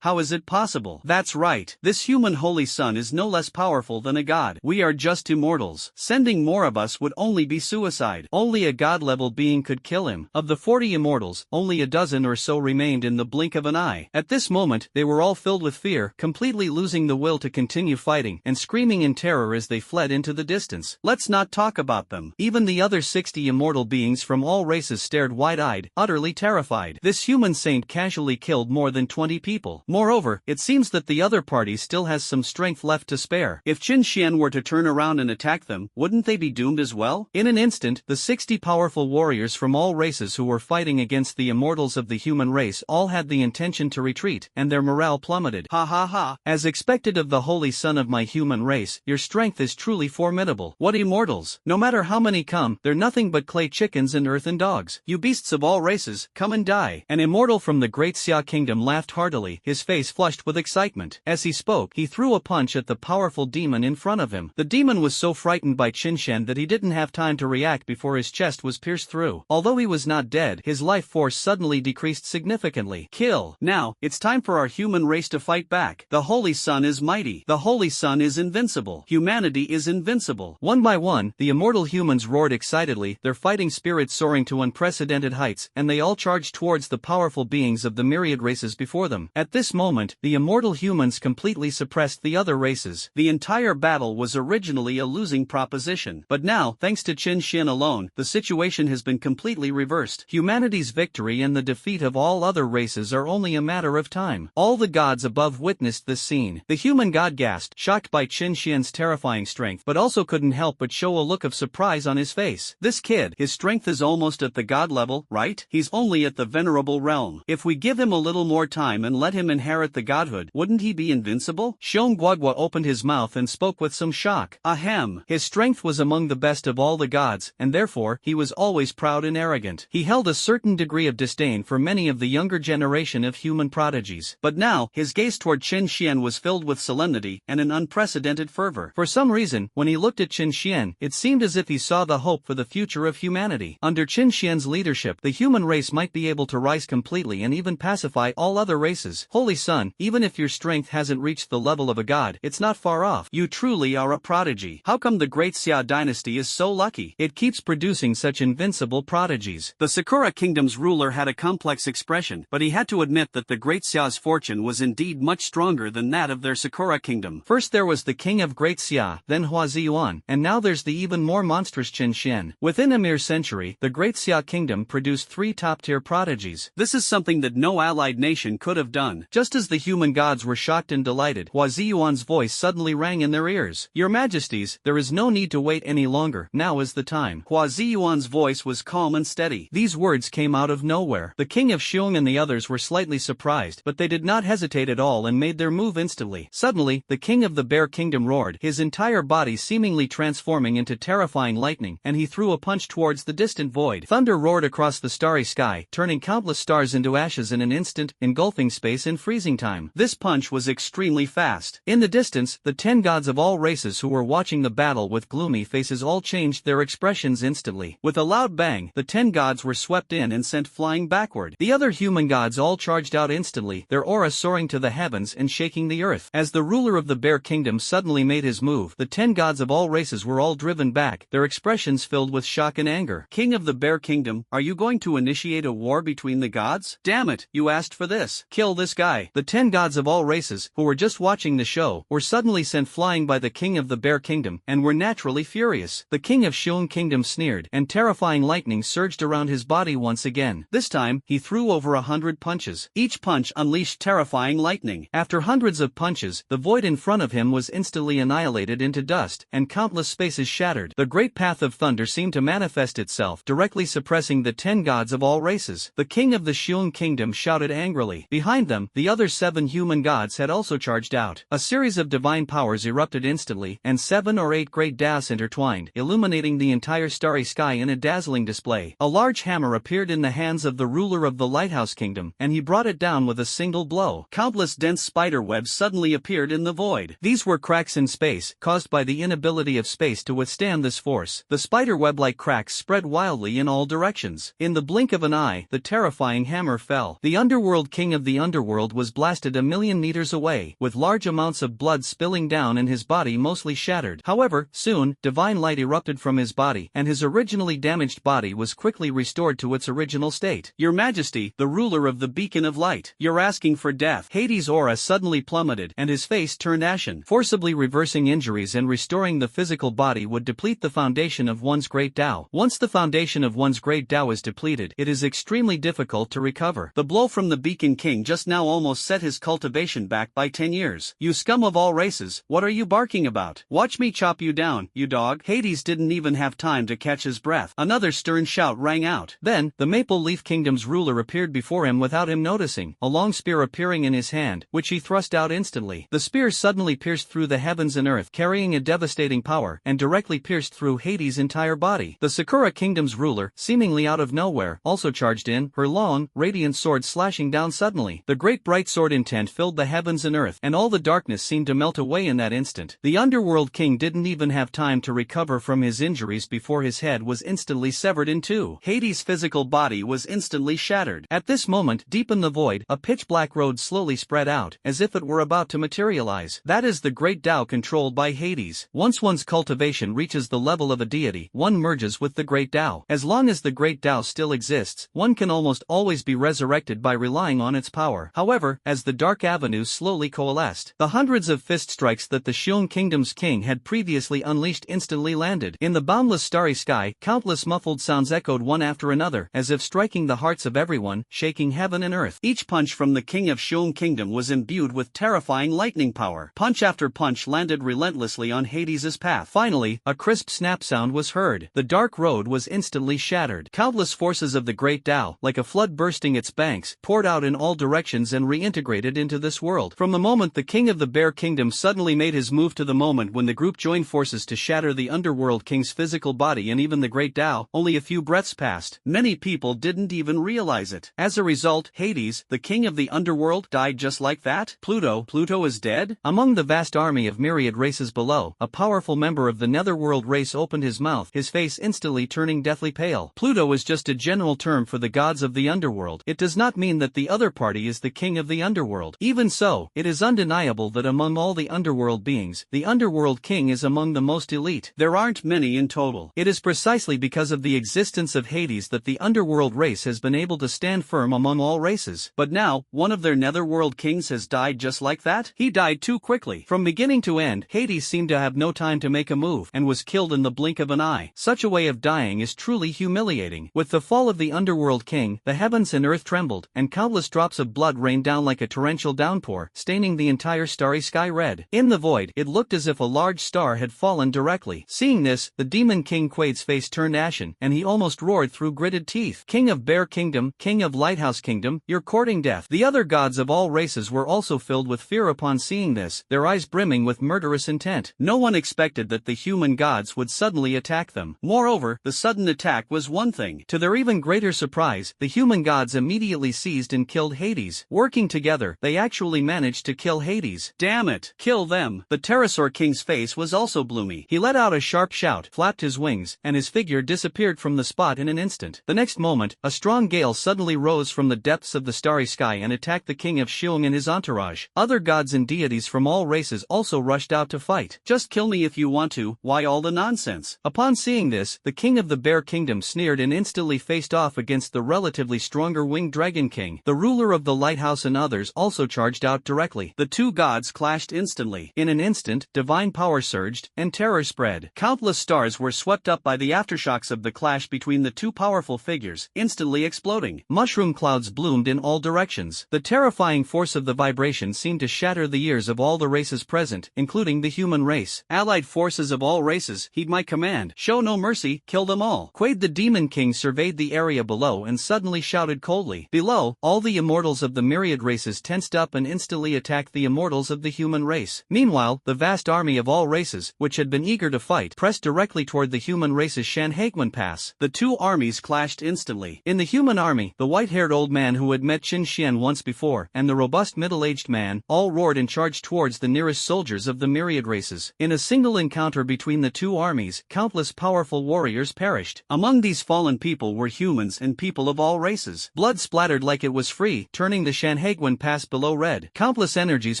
How is it possible? That's right. This human Holy Sun is no less powerful than a god. We are just immortals. Sending more of us would only be suicide. Only a god-level being could kill him. Of the 40 immortals, only a dozen or so remained in the blink of an eye. At this moment, they were all filled with fear, completely losing the will to continue fighting, and screaming in terror as they fled into the distance. Let's not talk about them. Even the other 60 immortal beings from all races stared wide-eyed, utterly terrified. This human saint casually killed more than 20 people. Moreover, it seems that the other party still has some strength left to spare. If Chen Xian were to turn around and attack them, wouldn't they be doomed as well? In an instant, the 60 powerful warriors from all races who were fighting against the immortals of the human race all had the intention to retreat, and their morale plummeted. Ha ha ha. As expected of the holy son of my human race, your strength is truly formidable. What immortals? No matter how many come, they're nothing but clay chickens and earthen dogs. You beasts of all races, come and die. An immortal from the great Xia kingdom laughed heartily, his face flushed with excitement. As he spoke, he threw a punch at the powerful demon in front of him. The demon was so frightened by Chen Xian that he didn't have time to react before his chest was pierced through. Although he was not dead, his life force suddenly decreased significantly. Kill. Now, it's time for our human race to fight back. The Holy Sun is mighty. The Holy Sun is invincible. Humanity is invincible. One by one, the immortal humans roared excitedly, their fighting spirits soaring to unprecedented heights, and they all charged towards the powerful beings of the myriad races before them. At this moment, the immortal humans completely suppressed the other races. The entire battle was originally a losing proposition, but now, thanks to Qin Xin alone, the situation has been completely reversed. Humanity's victory and the defeat of all other races are only a matter of time. All the gods above witnessed this scene. The human god gasped, shocked by Qin Xian's terrifying strength, but also couldn't help but show a look of surprise on his face. This kid, his strength is almost at the god level, right? He's only at the venerable realm. If we give him a little more time and let him inherit the godhood, wouldn't he be invincible? Xiong Guogua opened his mouth and spoke with some shock. Ahem. His strength was among the best of all the gods, and therefore, he was always proud and arrogant. He held a certain degree of disdain for many of the younger generation of human prodigies. But now, his gaze toward Qin Xian was filled with solemnity and an unprecedented fervor. For some reason, when he looked at Qin Xian, it seemed as if he saw the hope for the future of humanity. Under Qin Xian's leadership, the human race might be able to rise completely and even pacify all other races. Holy Son, even if your strength hasn't reached the level of a god, it's not far off. You truly are a prodigy. How come the great Xia dynasty is so lucky? It keeps producing such invincible prodigies. The Sakura Kingdom's ruler had a complex expression, but he had to admit that the great Xia's fortune was indeed much stronger than that of their Sakura Kingdom. First there was the king of Great Xia, then Hua Ziyuan, and now there's the even more monstrous Qin Xian. Within a mere century, the Great Xia Kingdom produced 3 top-tier prodigies. This is something that no allied nation could have done. Just as the human gods were shocked and delighted, Hua Ziyuan's voice suddenly rang in their ears. Your Majesties, there is no need to wait any longer. Now is the time. Hua Ziyuan's voice was calm and steady. These words came out of nowhere. The king of Xiong and the others were slightly surprised, but they did not hesitate at all and made their move instantly. Suddenly, the king of the Bear Kingdom roared, his entire body seemingly transforming into terrifying lightning, and he threw a punch towards the distant void. Thunder roared across the starry sky, turning countless stars into ashes in an instant, engulfing space in freezing time. This punch was extremely fast. In the distance, the 10 gods of all races who were watching the battle with gloomy faces all changed their expressions instantly. With a loud bang, the 10 gods were swept in and sent flying backward. The other human gods all charged out instantly, their aura soaring to the heavens and shaking the earth. As the ruler of the Bear Kingdom suddenly made his move, the 10 gods of all races were all driven back, their expressions filled with shock and anger. King of the Bear Kingdom, are you going to initiate a war between the gods? Damn it, you asked for this. Kill this guy. The 10 gods of all races, who were just watching the show, were suddenly sent flying by the king of the Bear Kingdom, and were naturally furious. The king of Xiong Kingdom sneered, and terrifying lightning surged around his body once again. This time, he threw over 100 punches. Each punch unleashed terrifying lightning. After hundreds of punches, the void in front of him was instantly annihilated into dust, and countless spaces shattered. The great path of thunder seemed to manifest itself, directly suppressing the 10 gods of all races. The king of the Xiong Kingdom shouted angrily. Behind them, the other 7 human gods had also charged out. A series of divine powers erupted instantly, and 7 or 8 great daos intertwined, illuminating the entire starry sky in a dazzling display. A large hammer appeared in the hands of the ruler of the Lighthouse Kingdom, and he brought it down with a single blow. Countless dense spider webs suddenly appeared in the void. These were cracks in space, caused by the inability of space to withstand this force. The spider web-like cracks spread wildly in all directions. In the blink of an eye, the terrifying hammer fell. The underworld king of the underworld was blasted 1,000,000 meters away, with large amounts of blood spilling down and his body mostly shattered. However, soon, divine light erupted from his body, and his originally damaged body was quickly restored to its original state. Your Majesty, the ruler of the beacon of light, you're asking for death. Hades' aura suddenly plummeted, and his face turned ashen. Forcibly reversing injuries and restoring the physical body would deplete the foundation of one's great Tao. Once the foundation of one's great Tao is depleted, it is extremely difficult to recover. The blow from the Beacon King just now almost set his cultivation back by 10 years. You scum of all races, what are you barking about? Watch me chop you down, you dog. Hades didn't even have time to catch his breath. Another stern shout rang out. Then, the Maple Leaf Kingdom's ruler appeared before him without him noticing, a long spear appearing in his hand, which he thrust out instantly. The spear suddenly pierced through the heavens and earth, carrying a devastating power, and directly pierced through Hades' entire body. The Sakura Kingdom's ruler, seemingly out of nowhere, also charged in, her long, radiant sword slashing down suddenly. The great bright sword intent filled the heavens and earth, and all the darkness seemed to melt away in that instant. The Underworld King didn't even have time to recover from his injuries before his head was instantly severed in two. Hades' physical body was instantly shattered. At this moment, deep in the void, a pitch-black road slowly spread out, as if it were about to materialize. That is the great Tao controlled by Hades. Once one's cultivation reaches the level of a deity, one merges with the great Tao. As long as the great Tao still exists, one can almost always be resurrected by relying on its power. However, as the dark avenues slowly coalesced, the hundreds of fist strikes that the Xiong Kingdom's king had previously unleashed instantly landed. In the boundless starry sky, countless muffled sounds echoed one after another, as if striking the hearts of everyone, shaking heaven and earth. Each punch from the king of Xiong Kingdom was imbued with terrifying lightning power. Punch after punch landed relentlessly on Hades's path. Finally, a crisp snap sound was heard. The dark road was instantly shattered. Countless forces of the great Tao, like a flood bursting its banks, poured out in all directions and reintegrated into this world. From the moment the king of the Bear Kingdom suddenly made his move to the moment when the group joined forces to shatter the Underworld King's physical body and even the great Tao, only a few breaths passed. Many people didn't even realize it. As a result, Hades, the king of the underworld, died just like that? Pluto is dead? Among the vast army of myriad races below, a powerful member of the Netherworld race opened his mouth, his face instantly turning deathly pale. Pluto is just a general term for the gods of the underworld. It does not mean that the other party is the king of the underworld. Even so, it is undeniable that among all the underworld beings, the underworld king is among the most elite. There aren't many in total. It is precisely because of the existence of Hades that the underworld race has been able to stand firm among all races. But now, one of their Netherworld kings has died just like that? He died too quickly. From beginning to end, Hades seemed to have no time to make a move, and was killed in the blink of an eye. Such a way of dying is truly humiliating. With the fall of the underworld king, the heavens and earth trembled, and countless drops of blood rained down like a torrential downpour, staining the entire starry sky red. In the void, it looked as if a large star had fallen directly. Seeing this, the demon king Quaid's face turned ashen, and he almost roared through gritted teeth. King of Bear Kingdom, King of Lighthouse Kingdom, you're courting death. The other gods of all races were also filled with fear upon seeing this, their eyes brimming with murderous intent. No one expected that the human gods would suddenly attack them. Moreover, the sudden attack was one thing. To their even greater surprise, the human gods immediately seized and killed Hades. Working together, they actually managed to kill Hades. Damn it! Kill them! The Pterosaur King's face was also gloomy. He let out a sharp shout, flapped his wings, and his figure disappeared from the spot in an instant. The next moment, a strong gale suddenly rose from the depths of the starry sky and attacked the king of Xiong and his entourage. Other gods and deities from all races also rushed out to fight. Just kill me if you want to, why all the nonsense? Upon seeing this, the king of the Bear Kingdom sneered and instantly faced off against the relatively stronger winged dragon king. The ruler of the lighthouse and others also charged out directly. The two gods clashed instantly. In an instant, divine power surged, and terror spread. Countless stars were swept up by the aftershocks of the clash between the two powerful figures, instantly exploding. Mushroom clouds bloomed in all directions. The terrifying force of the vibration seemed to shatter the ears of all the races present, including the human race. Allied forces of all races, heed my command. Show no mercy, kill them all. Quaid the Demon King surveyed the area below and suddenly shouted coldly. Below, all the immortals of the myriad races tensed up and instantly attacked the immortals of the human race. Meanwhile, the vast army of all races, which had been eager to fight, pressed directly toward the human race's Shanhaiguan Pass. The two armies clashed instantly. In the human army, the white-haired old man who had met Qin Xian once before, and the robust middle-aged man, all roared and charged towards the nearest soldiers of the myriad races. In a single encounter between the two armies, countless powerful warriors perished. Among these fallen people were humans and people of all races. Blood splattered like it was free, turning the Shanhaiguan Pass below red. Countless energies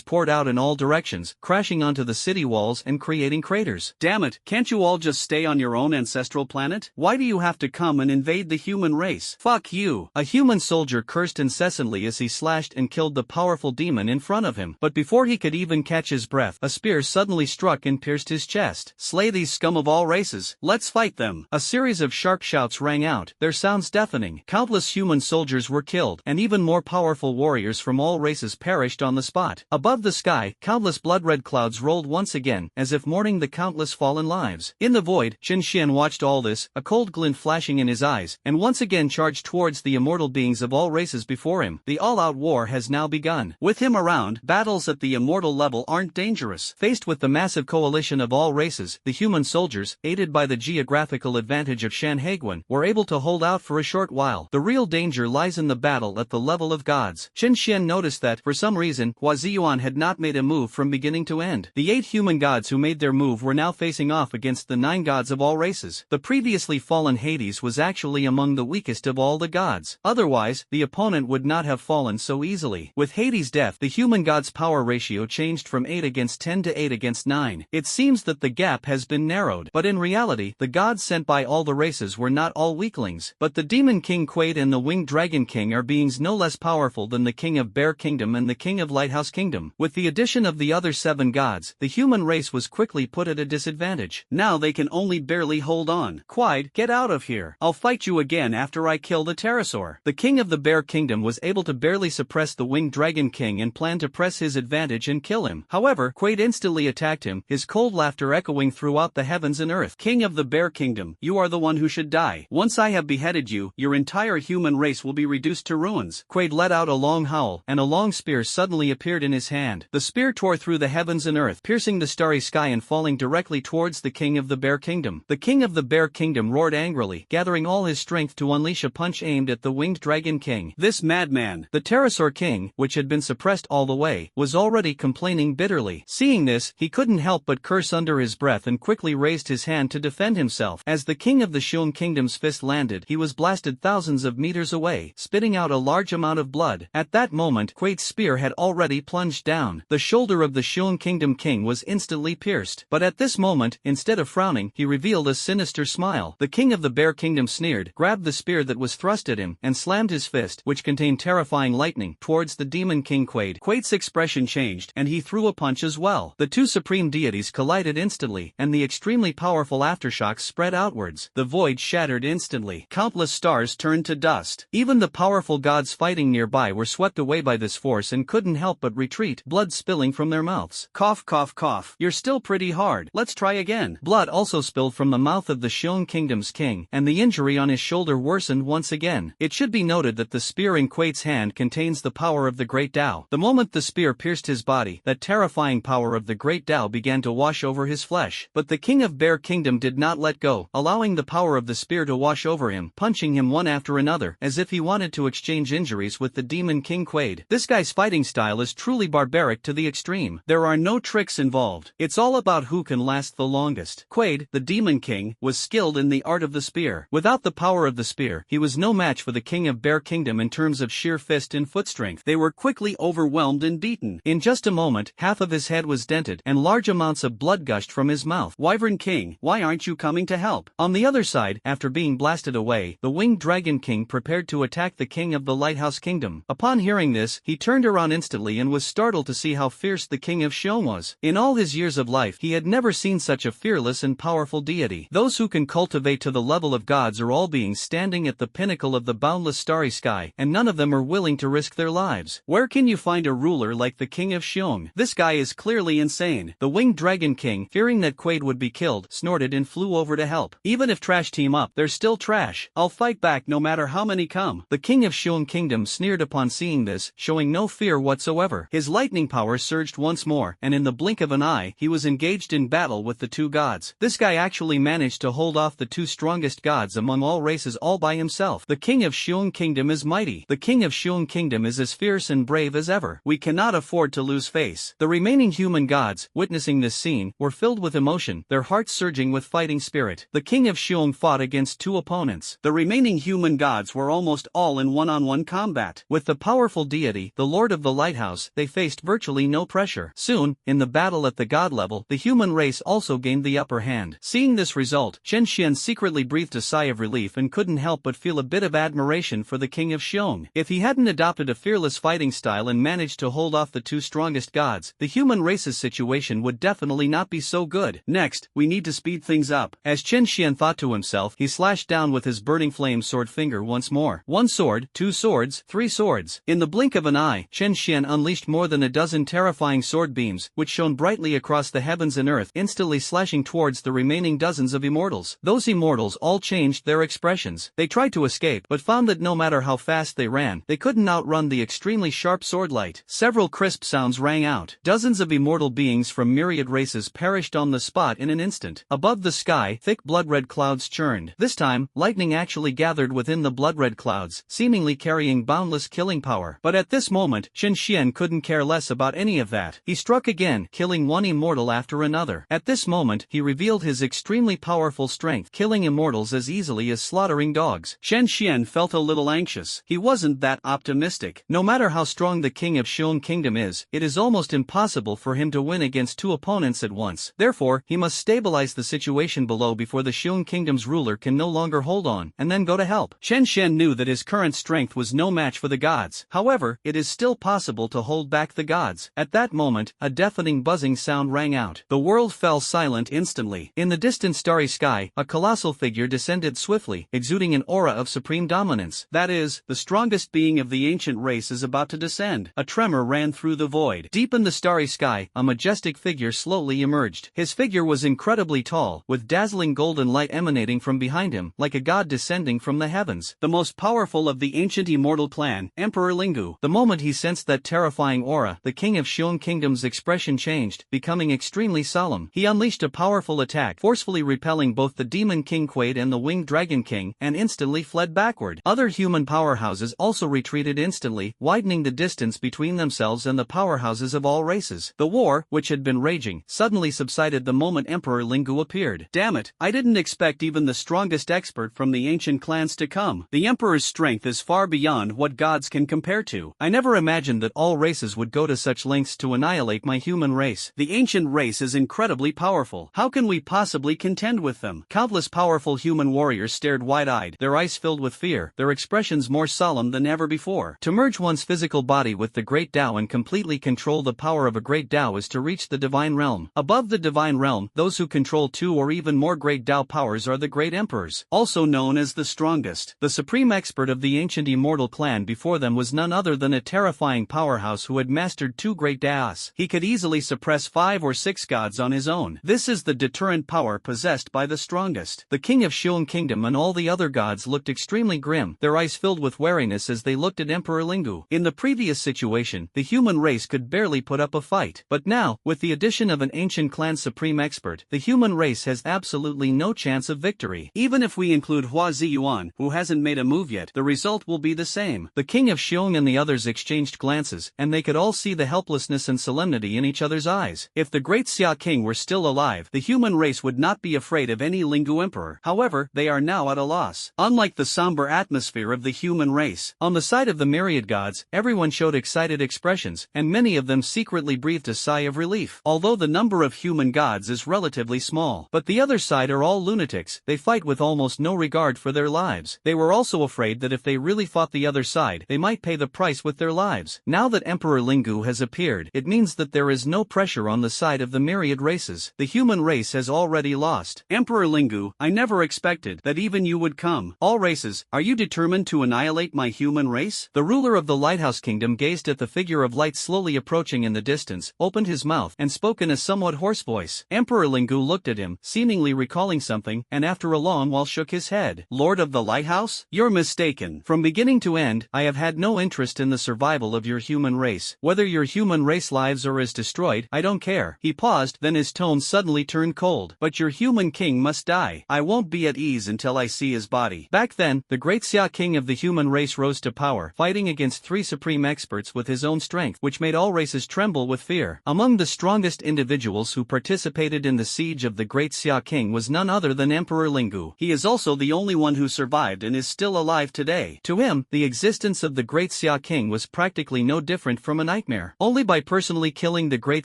poured out in all directions, crashing onto the city walls and creating craters. Damn it, can't you all just stay on your own ancestral planet? Why do you have to come and invade the human race? Fuck you! A human soldier cursed incessantly as he slashed and killed the powerful demon in front of him. But before he could even catch his breath, a spear suddenly struck and pierced his chest. Slay these scum of all races, let's fight them! A series of sharp shouts rang out, their sounds deafening. Countless human soldiers were killed, and even more powerful warriors from all races perished on the spot. Above the sky, countless blood-red clouds rolled once again, as if mourning the countless fallen lives. In the void, Qin Xian watched all this, a cold glint flashing in his eyes, and once again charged towards the immortal beings of all races before him. The all-out war has now begun. With him around, battles at the immortal level aren't dangerous. Faced with the massive coalition of all races, the human soldiers, aided by the geographical advantage of Shanhaiguan, were able to hold out for a short while. The real danger lies in the battle at the level of gods. Qin Xian noticed that, for some reason, Huaziyuan had not made a move from beginning to end. The 8 human gods who made their move were now facing off against the 9 gods of all races. The previously fallen Hades was actually among the weakest of all the gods. Otherwise, the opponent would not have fallen so easily. With Hades' death, the human god's power ratio changed from 8 against 10 to 8 against 9. It seems that the gap has been narrowed. But in reality, the gods sent by all the races were not all weaklings. But the Demon King Quaid and the Winged Dragon King are beings no less powerful than the King of Bear Kingdom and the King of Lighthouse Kingdom. With the addition of the other 7 gods, the human race was quickly put at a disadvantage. Now they can only barely hold on. Quaid, get out of here. I'll fight you again after I kill the pterosaur. The King of the Bear Kingdom was able to barely suppress the Winged Dragon King and planned to press his advantage and kill him. However, Quaid instantly attacked him, his cold laughter echoing throughout the heavens and earth. King of the Bear Kingdom, you are the one who should die. Once I have beheaded you, your entire human race will be reduced to ruins. Quaid let out a long howl, and a long spear suddenly appeared in his hand. The spear tore through the heavens and earth, piercing the starry sky and falling directly towards the King of the Bear Kingdom. The King of the Bear Kingdom roared angrily, gathering all his strength to unleash a punch aimed at the Winged Dragon King. This madman! The pterosaur king, which had been suppressed all the way, was already complaining bitterly. Seeing this, he couldn't help but curse under his breath and quickly raised his hand to defend himself. As the King of the Shun Kingdom's fist landed, he was blasted thousands of meters away, spitting out a large amount of blood. At that moment, Quaid's spear had already plunged down. The shoulder of the Shun Kingdom king was instantly pierced. But at this moment, instead of frowning, he revealed a sinister smile. The King of the Bear Kingdom sneered, grabbed the spear that was thrust at him, and slammed his fist, which contained terrifying lightning, towards the Demon King Quaid. Quaid's expression changed, and he threw a punch as well. The two supreme deities collided instantly, and the extremely powerful aftershocks spread outwards. The void shattered instantly. Countless stars turned to dust. Even the powerful gods fighting nearby were swept away by this force and couldn't help but retreat, blood spilling from their mouths. Cough cough cough. You're still pretty hard. Let's try again. Blood also spilled from the mouth of the Shun Kingdom's king, and the injury on his shoulder worsened once again. It should be noted that the spear in Quaid's hand contains the power of the Great Tao. The moment the spear pierced his body, that terrifying power of the Great Tao began to wash over his flesh. But the King of Bear Kingdom did not let go, allowing the power of the spear to wash over him, punching him one after another, as if he wanted to exchange injuries with the Demon King Quaid. This guy's fighting style is truly barbaric to the extreme. There are no tricks involved. It's all about who can last the longest. Quaid, the Demon King, was skilled in the art of the spear. Without the power of the spear, he was no match for the King of Bear Kingdom in terms of sheer fist and foot strength. They were quickly overwhelmed and beaten. In just a moment, half of his head was dented, and large amounts of blood gushed from his mouth. Wyvern King, why aren't you coming to help? On the other side, after being blasted away, the Winged Dragon King prepared to attack the King of the Lighthouse Kingdom. Upon hearing this, he turned around instantly and was startled to see how fierce the King of Shun was. In all his years of life, he had never seen such a fearless and powerful deity. Those who can cultivate to the level of gods are all beings standing at the pinnacle of the boundless starry sky, and none of them are willing to risk their lives. Where can you find a ruler like the King of Shun? This guy is clearly insane. The Winged Dragon King, fearing that Quaid would be killed, snorted and flew over to help. Even if trash team up, they're still trash. I'll fight back no matter how many come. The King of Shun Kingdom sneered upon seeing this, showing no fear whatsoever. His lightning power surged once more, and in the blink of an eye, he was engaged in battle with the two gods. This guy actually managed to hold off the two strongest gods among all races all by himself. The King of Shun Kingdom is mighty. The King of Shun Kingdom is as fierce and brave as ever. We cannot afford to lose face. The remaining human gods, witnessing this scene, were filled with emotion, their hearts surging with fighting spirit. The King of Shun fought against two opponents. The remaining human gods were almost all in one-on-one combat. With the powerful deity, the Lord of the Lighthouse, they faced virtually no pressure. Soon, in the battle at the god level, the human race also gained the upper hand. Seeing this result, Chen Xian secretly breathed a sigh of relief and couldn't help but feel a bit of admiration for the King of Shun. If he hadn't adopted a fearless fighting style and managed to hold off the two strongest gods, the human race's situation would definitely not be so good. Next, we need to speed things up. As Chen Xian thought to himself, he slashed down with his burning flame sword finger once more. One sword, two swords, three swords. In the blink of an eye, Chen Xian unleashed more than a dozen terrifying sword beams, which shone brightly across the heavens and earth, instantly slashing towards the remaining dozens of immortals. Those immortals all changed their expressions. They tried to escape, but found that no matter how fast they ran, they couldn't outrun the extremely sharp sword light. Several crisp sounds rang out. Dozens of immortal beings from myriad races perished on the spot in an instant. Above the sky, thick blood-red clouds churned. This time, lightning actually gathered within the blood-red clouds, seemingly carrying boundless killing power. But at this moment, Chen Xian couldn't care less about any of that. He struck again, killing one immortal after another. At this moment, he revealed his extremely powerful strength, killing immortals as easily as slaughtering dogs. Chen Xian felt a little anxious. He wasn't wasn't that optimistic. No matter how strong the king of Xiong Kingdom is, it is almost impossible for him to win against two opponents at once. Therefore, he must stabilize the situation below before the Xiong Kingdom's ruler can no longer hold on, and then go to help. Chen Shen knew that his current strength was no match for the gods. However, it is still possible to hold back the gods. At that moment, a deafening buzzing sound rang out. The world fell silent instantly. In the distant starry sky, a colossal figure descended swiftly, exuding an aura of supreme dominance. That is, the strongest being of the ancient race is about to descend. A tremor ran through the void. Deep in the starry sky, a majestic figure slowly emerged. His figure was incredibly tall, with dazzling golden light emanating from behind him, like a god descending from the heavens. The most powerful of the ancient immortal clan, Emperor Lingu. The moment he sensed that terrifying aura, the king of Xiong Kingdom's expression changed, becoming extremely solemn. He unleashed a powerful attack, forcefully repelling both the Demon King Quaid and the Winged Dragon King, and instantly fled backward. Other human powerhouses also retreated instantly, widening the distance between themselves and the powerhouses of all races. The war, which had been raging, suddenly subsided the moment Emperor Lingu appeared. Damn it, I didn't expect even the strongest expert from the ancient clans to come. The Emperor's strength is far beyond what gods can compare to. I never imagined that all races would go to such lengths to annihilate my human race. The ancient race is incredibly powerful. How can we possibly contend with them? Countless powerful human warriors stared wide-eyed, their eyes filled with fear, their expressions more solemn than ever before. To merge one's physical body with the great Tao and completely control the power of a great Tao is to reach the divine realm. Above the divine realm, those who control two or even more great Tao powers are the great emperors, also known as the strongest. The supreme expert of the ancient immortal clan before them was none other than a terrifying powerhouse who had mastered two great Taos. He could easily suppress 5 or 6 gods on his own. This is the deterrent power possessed by the strongest. The king of Xiong Kingdom and all the other gods looked extremely grim, their eyes filled with wariness as they looked at Emperor Lingu. In the previous situation, the human race could barely put up a fight. But now, with the addition of an ancient clan supreme expert, the human race has absolutely no chance of victory. Even if we include Hua Ziyuan, who hasn't made a move yet, the result will be the same. The king of Xiong and the others exchanged glances, and they could all see the helplessness and solemnity in each other's eyes. If the great Xia King were still alive, the human race would not be afraid of any Lingu emperor. However, they are now at a loss. Unlike the somber atmosphere of the human race, on the side of the myriad gods, everyone showed excited expressions, and many of them secretly breathed a sigh of relief. Although the number of human gods is relatively small, but the other side are all lunatics. They fight with almost no regard for their lives. They were also afraid that if they really fought the other side, they might pay the price with their lives. Now that Emperor Lingu has appeared, it means that there is no pressure on the side of the myriad races. The human race has already lost. Emperor Lingu, I never expected that even you would come. All races, are you determined to annihilate my human race? The ruler of the Lighthouse Kingdom gazed at the figure of light slowly approaching in the distance, opened his mouth, and spoke in a somewhat hoarse voice. Emperor Lingu looked at him, seemingly recalling something, and after a long while shook his head. Lord of the Lighthouse? You're mistaken. From beginning to end, I have had no interest in the survival of your human race. Whether your human race lives or is destroyed, I don't care. He paused, then his tone suddenly turned cold. But your human king must die. I won't be at ease until I see his body. Back then, the great Xia King of the human race rose to power, fighting against 3 supreme experts with his own strength, which made all races tremble with fear. Among the strongest individuals who participated in the siege of the great Xia King was none other than Emperor Lingu. He is also the only one who survived and is still alive today. To him, the existence of the great Xia King was practically no different from a nightmare. Only by personally killing the great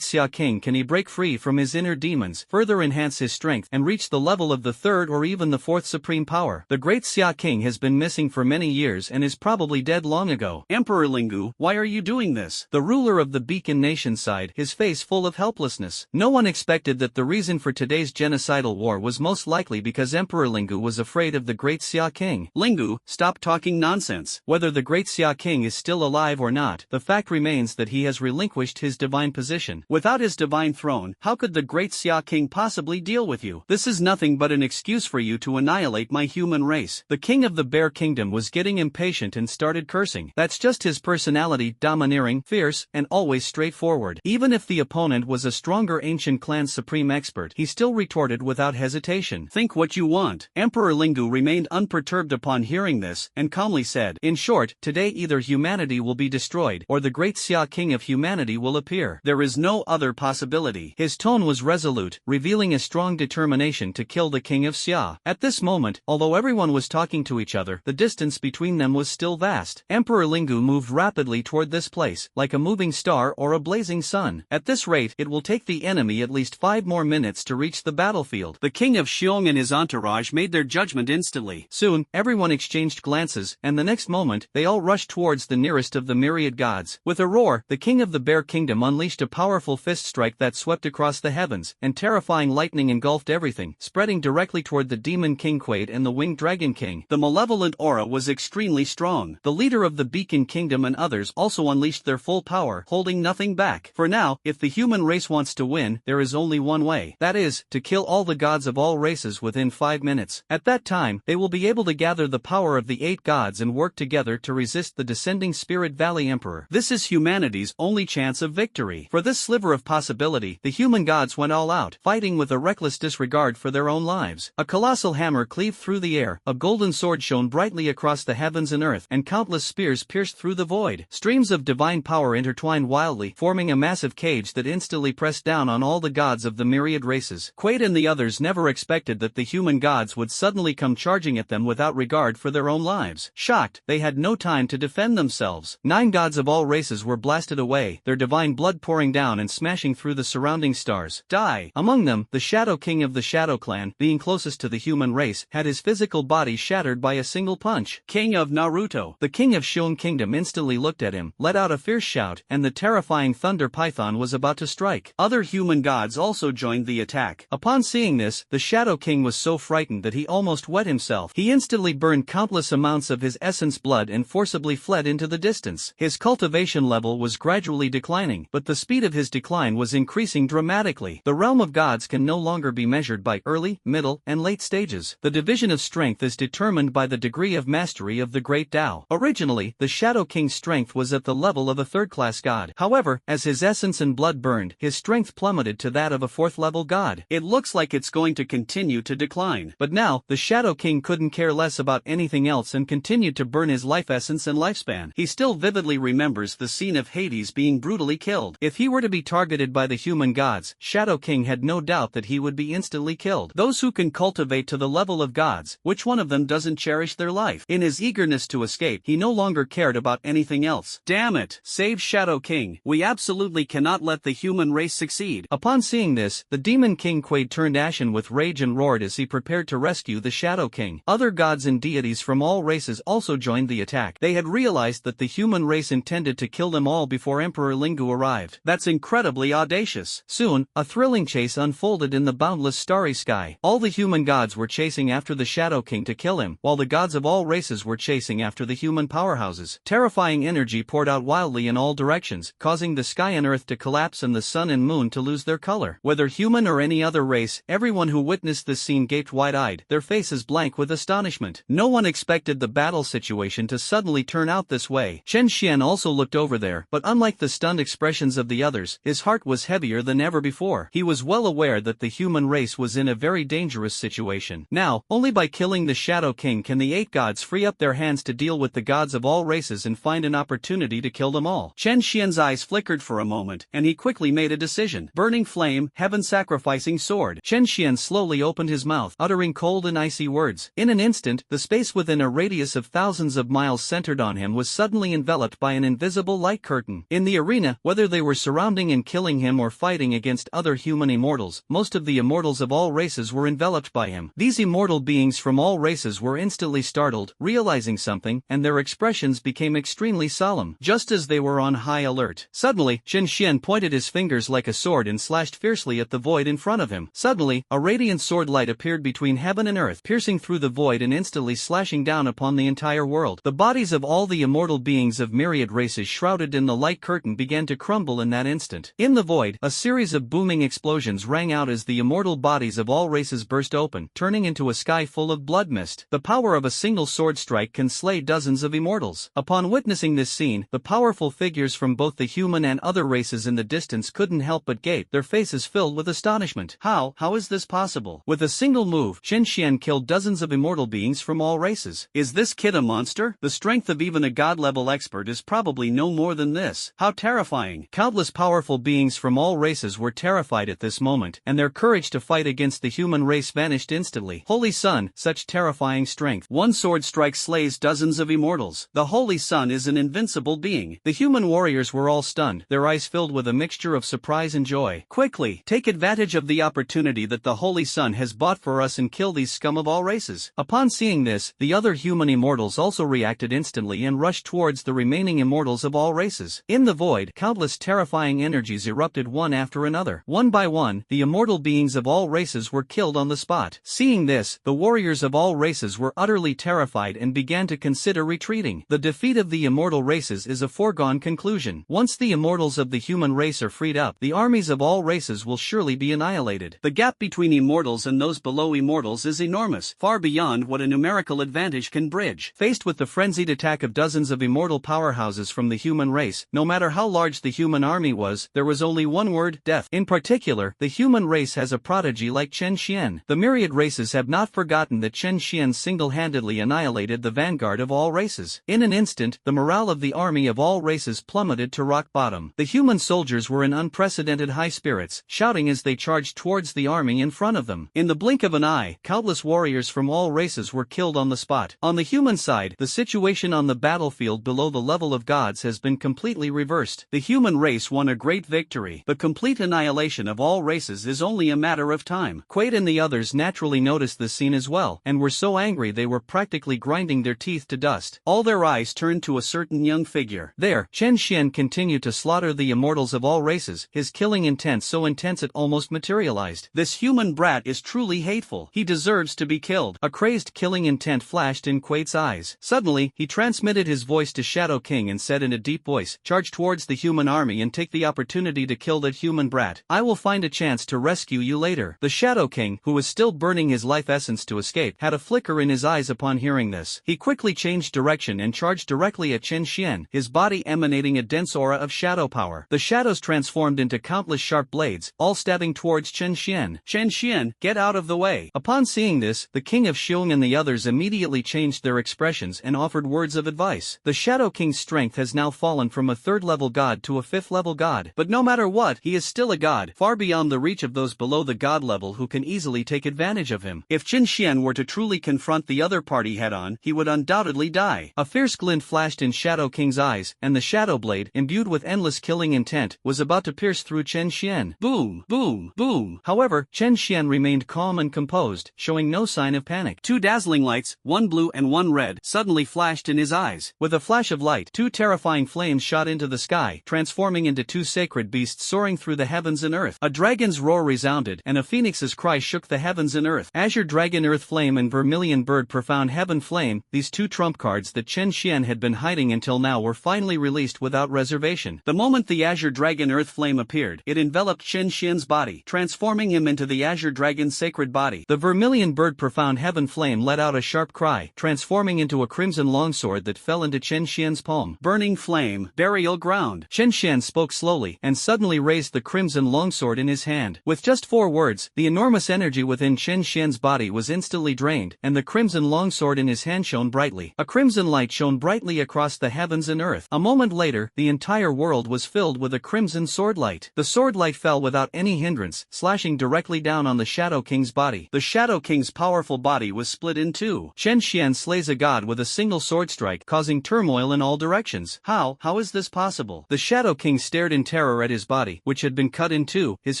Xia King can he break free from his inner demons, further enhance his strength, and reach the level of the 3rd or even the 4th supreme power. The great Xia King has been missing for many years and is probably dead long ago. Emperor Lingu, why are you doing this? The ruler of the Beacon Nation sighed, his face full of helplessness. No one expected that the reason for today's genocidal war was most likely because Emperor Lingu was afraid of the great Xia King. Lingu, stop talking nonsense. Whether the great Xia King is still alive or not, the fact remains that he has relinquished his divine position. Without his divine throne, how could the great Xia King possibly deal with you? This is nothing but an excuse for you to annihilate my human race. The king of the Bear Kingdom was getting impatient and started cursing. That's just his personality, domineering, fierce, and always straightforward. Even if the opponent was a stronger ancient clan supreme expert, he still retorted without hesitation. Think what you want. Emperor Lingu remained unperturbed upon hearing this, and calmly said, in short, today either humanity will be destroyed, or the great Xia King of humanity will appear. There is no other possibility. His tone was resolute, revealing a strong determination to kill the king of Xia. At this moment, although everyone was talking to each other, the distance between them was still still vast. Emperor Lingu moved rapidly toward this place, like a moving star or a blazing sun. At this rate, it will take the enemy at least 5 more minutes to reach the battlefield. The king of Xiong and his entourage made their judgment instantly. Soon, everyone exchanged glances, and the next moment, they all rushed towards the nearest of the myriad gods. With a roar, the king of the Bear Kingdom unleashed a powerful fist strike that swept across the heavens, and terrifying lightning engulfed everything, spreading directly toward the demon king Quaid and the winged dragon king. The malevolent aura was extremely strong. The leader of the Beacon Kingdom and others also unleashed their full power, holding nothing back. For now, if the human race wants to win, there is only one way. That is, to kill all the gods of all races within 5 minutes. At that time, they will be able to gather the power of the 8 gods and work together to resist the descending Spirit Valley Emperor. This is humanity's only chance of victory. For this sliver of possibility, the human gods went all out, fighting with a reckless disregard for their own lives. A colossal hammer cleaved through the air, a golden sword shone brightly across the heavens and earth, and countless spears pierced through the void. Streams of divine power intertwined wildly, forming a massive cage that instantly pressed down on all the gods of the myriad races. Quaid and the others never expected that the human gods would suddenly come charging at them without regard for their own lives. Shocked, they had no time to defend themselves. 9 gods of all races were blasted away, their divine blood pouring down and smashing through the surrounding stars. Die! Among them, the Shadow King of the Shadow Clan, being closest to the human race, had his physical body shattered by a single punch. King of Naruto. The king of Xiong Kingdom instantly looked at him, let out a fierce shout, and the terrifying Thunder Python was about to strike. Other human gods also joined the attack. Upon seeing this, the Shadow King was so frightened that he almost wet himself. He instantly burned countless amounts of his essence blood and forcibly fled into the distance. His cultivation level was gradually declining, but the speed of his decline was increasing dramatically. The realm of gods can no longer be measured by early, middle, and late stages. The division of strength is determined by the degree of mastery of the Great Tao. Originally, the Shadow King's strength was at the level of a third-class god. However, as his essence and blood burned, his strength plummeted to that of a fourth-level god. It looks like it's going to continue to decline. But now, the Shadow King couldn't care less about anything else and continued to burn his life essence and lifespan. He still vividly remembers the scene of Hades being brutally killed. If he were to be targeted by the human gods, Shadow King had no doubt that he would be instantly killed. Those who can cultivate to the level of gods, which one of them doesn't cherish their life? In his eagerness to escape, he no longer cared about anything else. Damn it! Save Shadow King. We absolutely cannot let the human race succeed. Upon seeing this, the Demon King Quaid turned ashen with rage and roared as he prepared to rescue the Shadow King. Other gods and deities from all races also joined the attack. They had realized that the human race intended to kill them all before Emperor Lingu arrived. That's incredibly audacious. Soon, a thrilling chase unfolded in the boundless starry sky. All the human gods were chasing after the Shadow King to kill him, while the gods of all races were chasing after the human powerhouses. Terrifying energy poured out wildly in all directions, causing the sky and earth to collapse and the sun and moon to lose their color. Whether human or any other race, everyone who witnessed this scene gaped wide-eyed, their faces blank with astonishment. No one expected the battle situation to suddenly turn out this way. Chen Xian also looked over there, but unlike the stunned expressions of the others, his heart was heavier than ever before. He was well aware that the human race was in a very dangerous situation. Now, only by killing the Shadow King can the 8 gods free up their hands to deal with the gods of all races and find an opportunity to kill them all. Chen Xian's eyes flickered for a moment, and he quickly made a decision. Burning flame, heaven-sacrificing sword. Chen Xian slowly opened his mouth, uttering cold and icy words. In an instant, the space within a radius of thousands of miles centered on him was suddenly enveloped by an invisible light curtain. In the arena, whether they were surrounding and killing him or fighting against other human immortals, most of the immortals of all races were enveloped by him. These immortal beings from all races were instantly startled, realizing something, and their expressions became extremely solemn, just as they were on high alert. Suddenly, Chen Xian pointed his fingers like a sword and slashed fiercely at the void in front of him. Suddenly, a radiant sword light appeared between heaven and earth, piercing through the void and instantly slashing down upon the entire world. The bodies of all the immortal beings of myriad races shrouded in the light curtain began to crumble in that instant. In the void, a series of booming explosions rang out as the immortal bodies of all races burst open, turning into a sky full of blood mist. The power of a single sword strike can slay dozens of immortals. Upon witnessing this scene, the powerful figures from both the human and other races in the distance couldn't help but gape, their faces filled with astonishment. How is this possible? With a single move, Chen Xian killed dozens of immortal beings from all races. Is this kid a monster? The strength of even a god-level expert is probably no more than this. How terrifying. Countless powerful beings from all races were terrified at this moment, and their courage to fight against the human race vanished instantly. Holy Sun, such terrifying strength. One sword strike slays dozens dozens of immortals. The Holy Sun is an invincible being. The human warriors were all stunned, their eyes filled with a mixture of surprise and joy. Quickly, take advantage of the opportunity that the Holy Sun has bought for us and kill these scum of all races. Upon seeing this, the other human immortals also reacted instantly and rushed towards the remaining immortals of all races. In the void, countless terrifying energies erupted one after another. One by one, the immortal beings of all races were killed on the spot. Seeing this, the warriors of all races were utterly terrified and began to consider retreating. The defeat of the immortal races is a foregone conclusion. Once the immortals of the human race are freed up, the armies of all races will surely be annihilated. The gap between immortals and those below immortals is enormous, far beyond what a numerical advantage can bridge. Faced with the frenzied attack of dozens of immortal powerhouses from the human race, no matter how large the human army was, there was only one word: death. In particular, the human race has a prodigy like Chen Xian. The myriad races have not forgotten that Chen Xian single-handedly annihilated the vanguard of all races. In an instant, the morale of the army of all races plummeted to rock bottom. The human soldiers were in unprecedented high spirits, shouting as they charged towards the army in front of them. In the blink of an eye, countless warriors from all races were killed on the spot. On the human side, the situation on the battlefield below the level of gods has been completely reversed. The human race won a great victory. The complete annihilation of all races is only a matter of time. Quaid and the others naturally noticed this scene as well, and were so angry they were practically grinding their teeth to dust. All their eyes turned to a certain young figure. There, Chen Xian continued to slaughter the immortals of all races, his killing intent so intense it almost materialized. This human brat is truly hateful. He deserves to be killed. A crazed killing intent flashed in Quaid's eyes. Suddenly, he transmitted his voice to Shadow King and said in a deep voice, "Charge towards the human army and take the opportunity to kill that human brat. I will find a chance to rescue you later." The Shadow King, who was still burning his life essence to escape, had a flicker in his eyes upon hearing this. He quickly changed direction and charged directly at Chen Xian, his body emanating a dense aura of shadow power. The shadows transformed into countless sharp blades, all stabbing towards Chen Xian. "Chen Xian, get out of the way." Upon seeing this, the King of Xiong and the others immediately changed their expressions and offered words of advice. The Shadow King's strength has now fallen from a third-level god to a fifth-level god. But no matter what, he is still a god, far beyond the reach of those below the god level who can easily take advantage of him. If Chen Xian were to truly confront the other party head-on, he would undoubtedly die. A fierce glint flashed in Shadow King's eyes, and the Shadow Blade, imbued with endless killing intent, was about to pierce through Chen Xian. Boom, boom, boom. However, Chen Xian remained calm and composed, showing no sign of panic. Two dazzling lights, one blue and one red, suddenly flashed in his eyes. With a flash of light, two terrifying flames shot into the sky, transforming into two sacred beasts soaring through the heavens and earth. A dragon's roar resounded, and a phoenix's cry shook the heavens and earth. Azure Dragon Earth Flame and Vermilion Bird Profound Heaven Flame, these two trump cards that Chen Xian had been hiding until now were finally released without reservation. The moment the Azure Dragon Earth Flame appeared, it enveloped Chen Xian's body, transforming him into the Azure Dragon's sacred body. The Vermilion Bird Profound Heaven Flame let out a sharp cry, transforming into a crimson longsword that fell into Chen Xian's palm. Burning flame, burial ground. Chen Xian spoke slowly, and suddenly raised the crimson longsword in his hand. With just 4 words, the enormous energy within Chen Xian's body was instantly drained, and the crimson longsword in his hand shone brightly. A crimson light shone brightly across the heavens and earth. A moment later, the entire world was filled with a crimson sword light. The sword light fell without any hindrance, slashing directly down on the Shadow King's body. The Shadow King's powerful body was split in two. Chen Xian slays a god with a single sword strike, causing turmoil in all directions. How is this possible? The Shadow King stared in terror at his body, which had been cut in two, his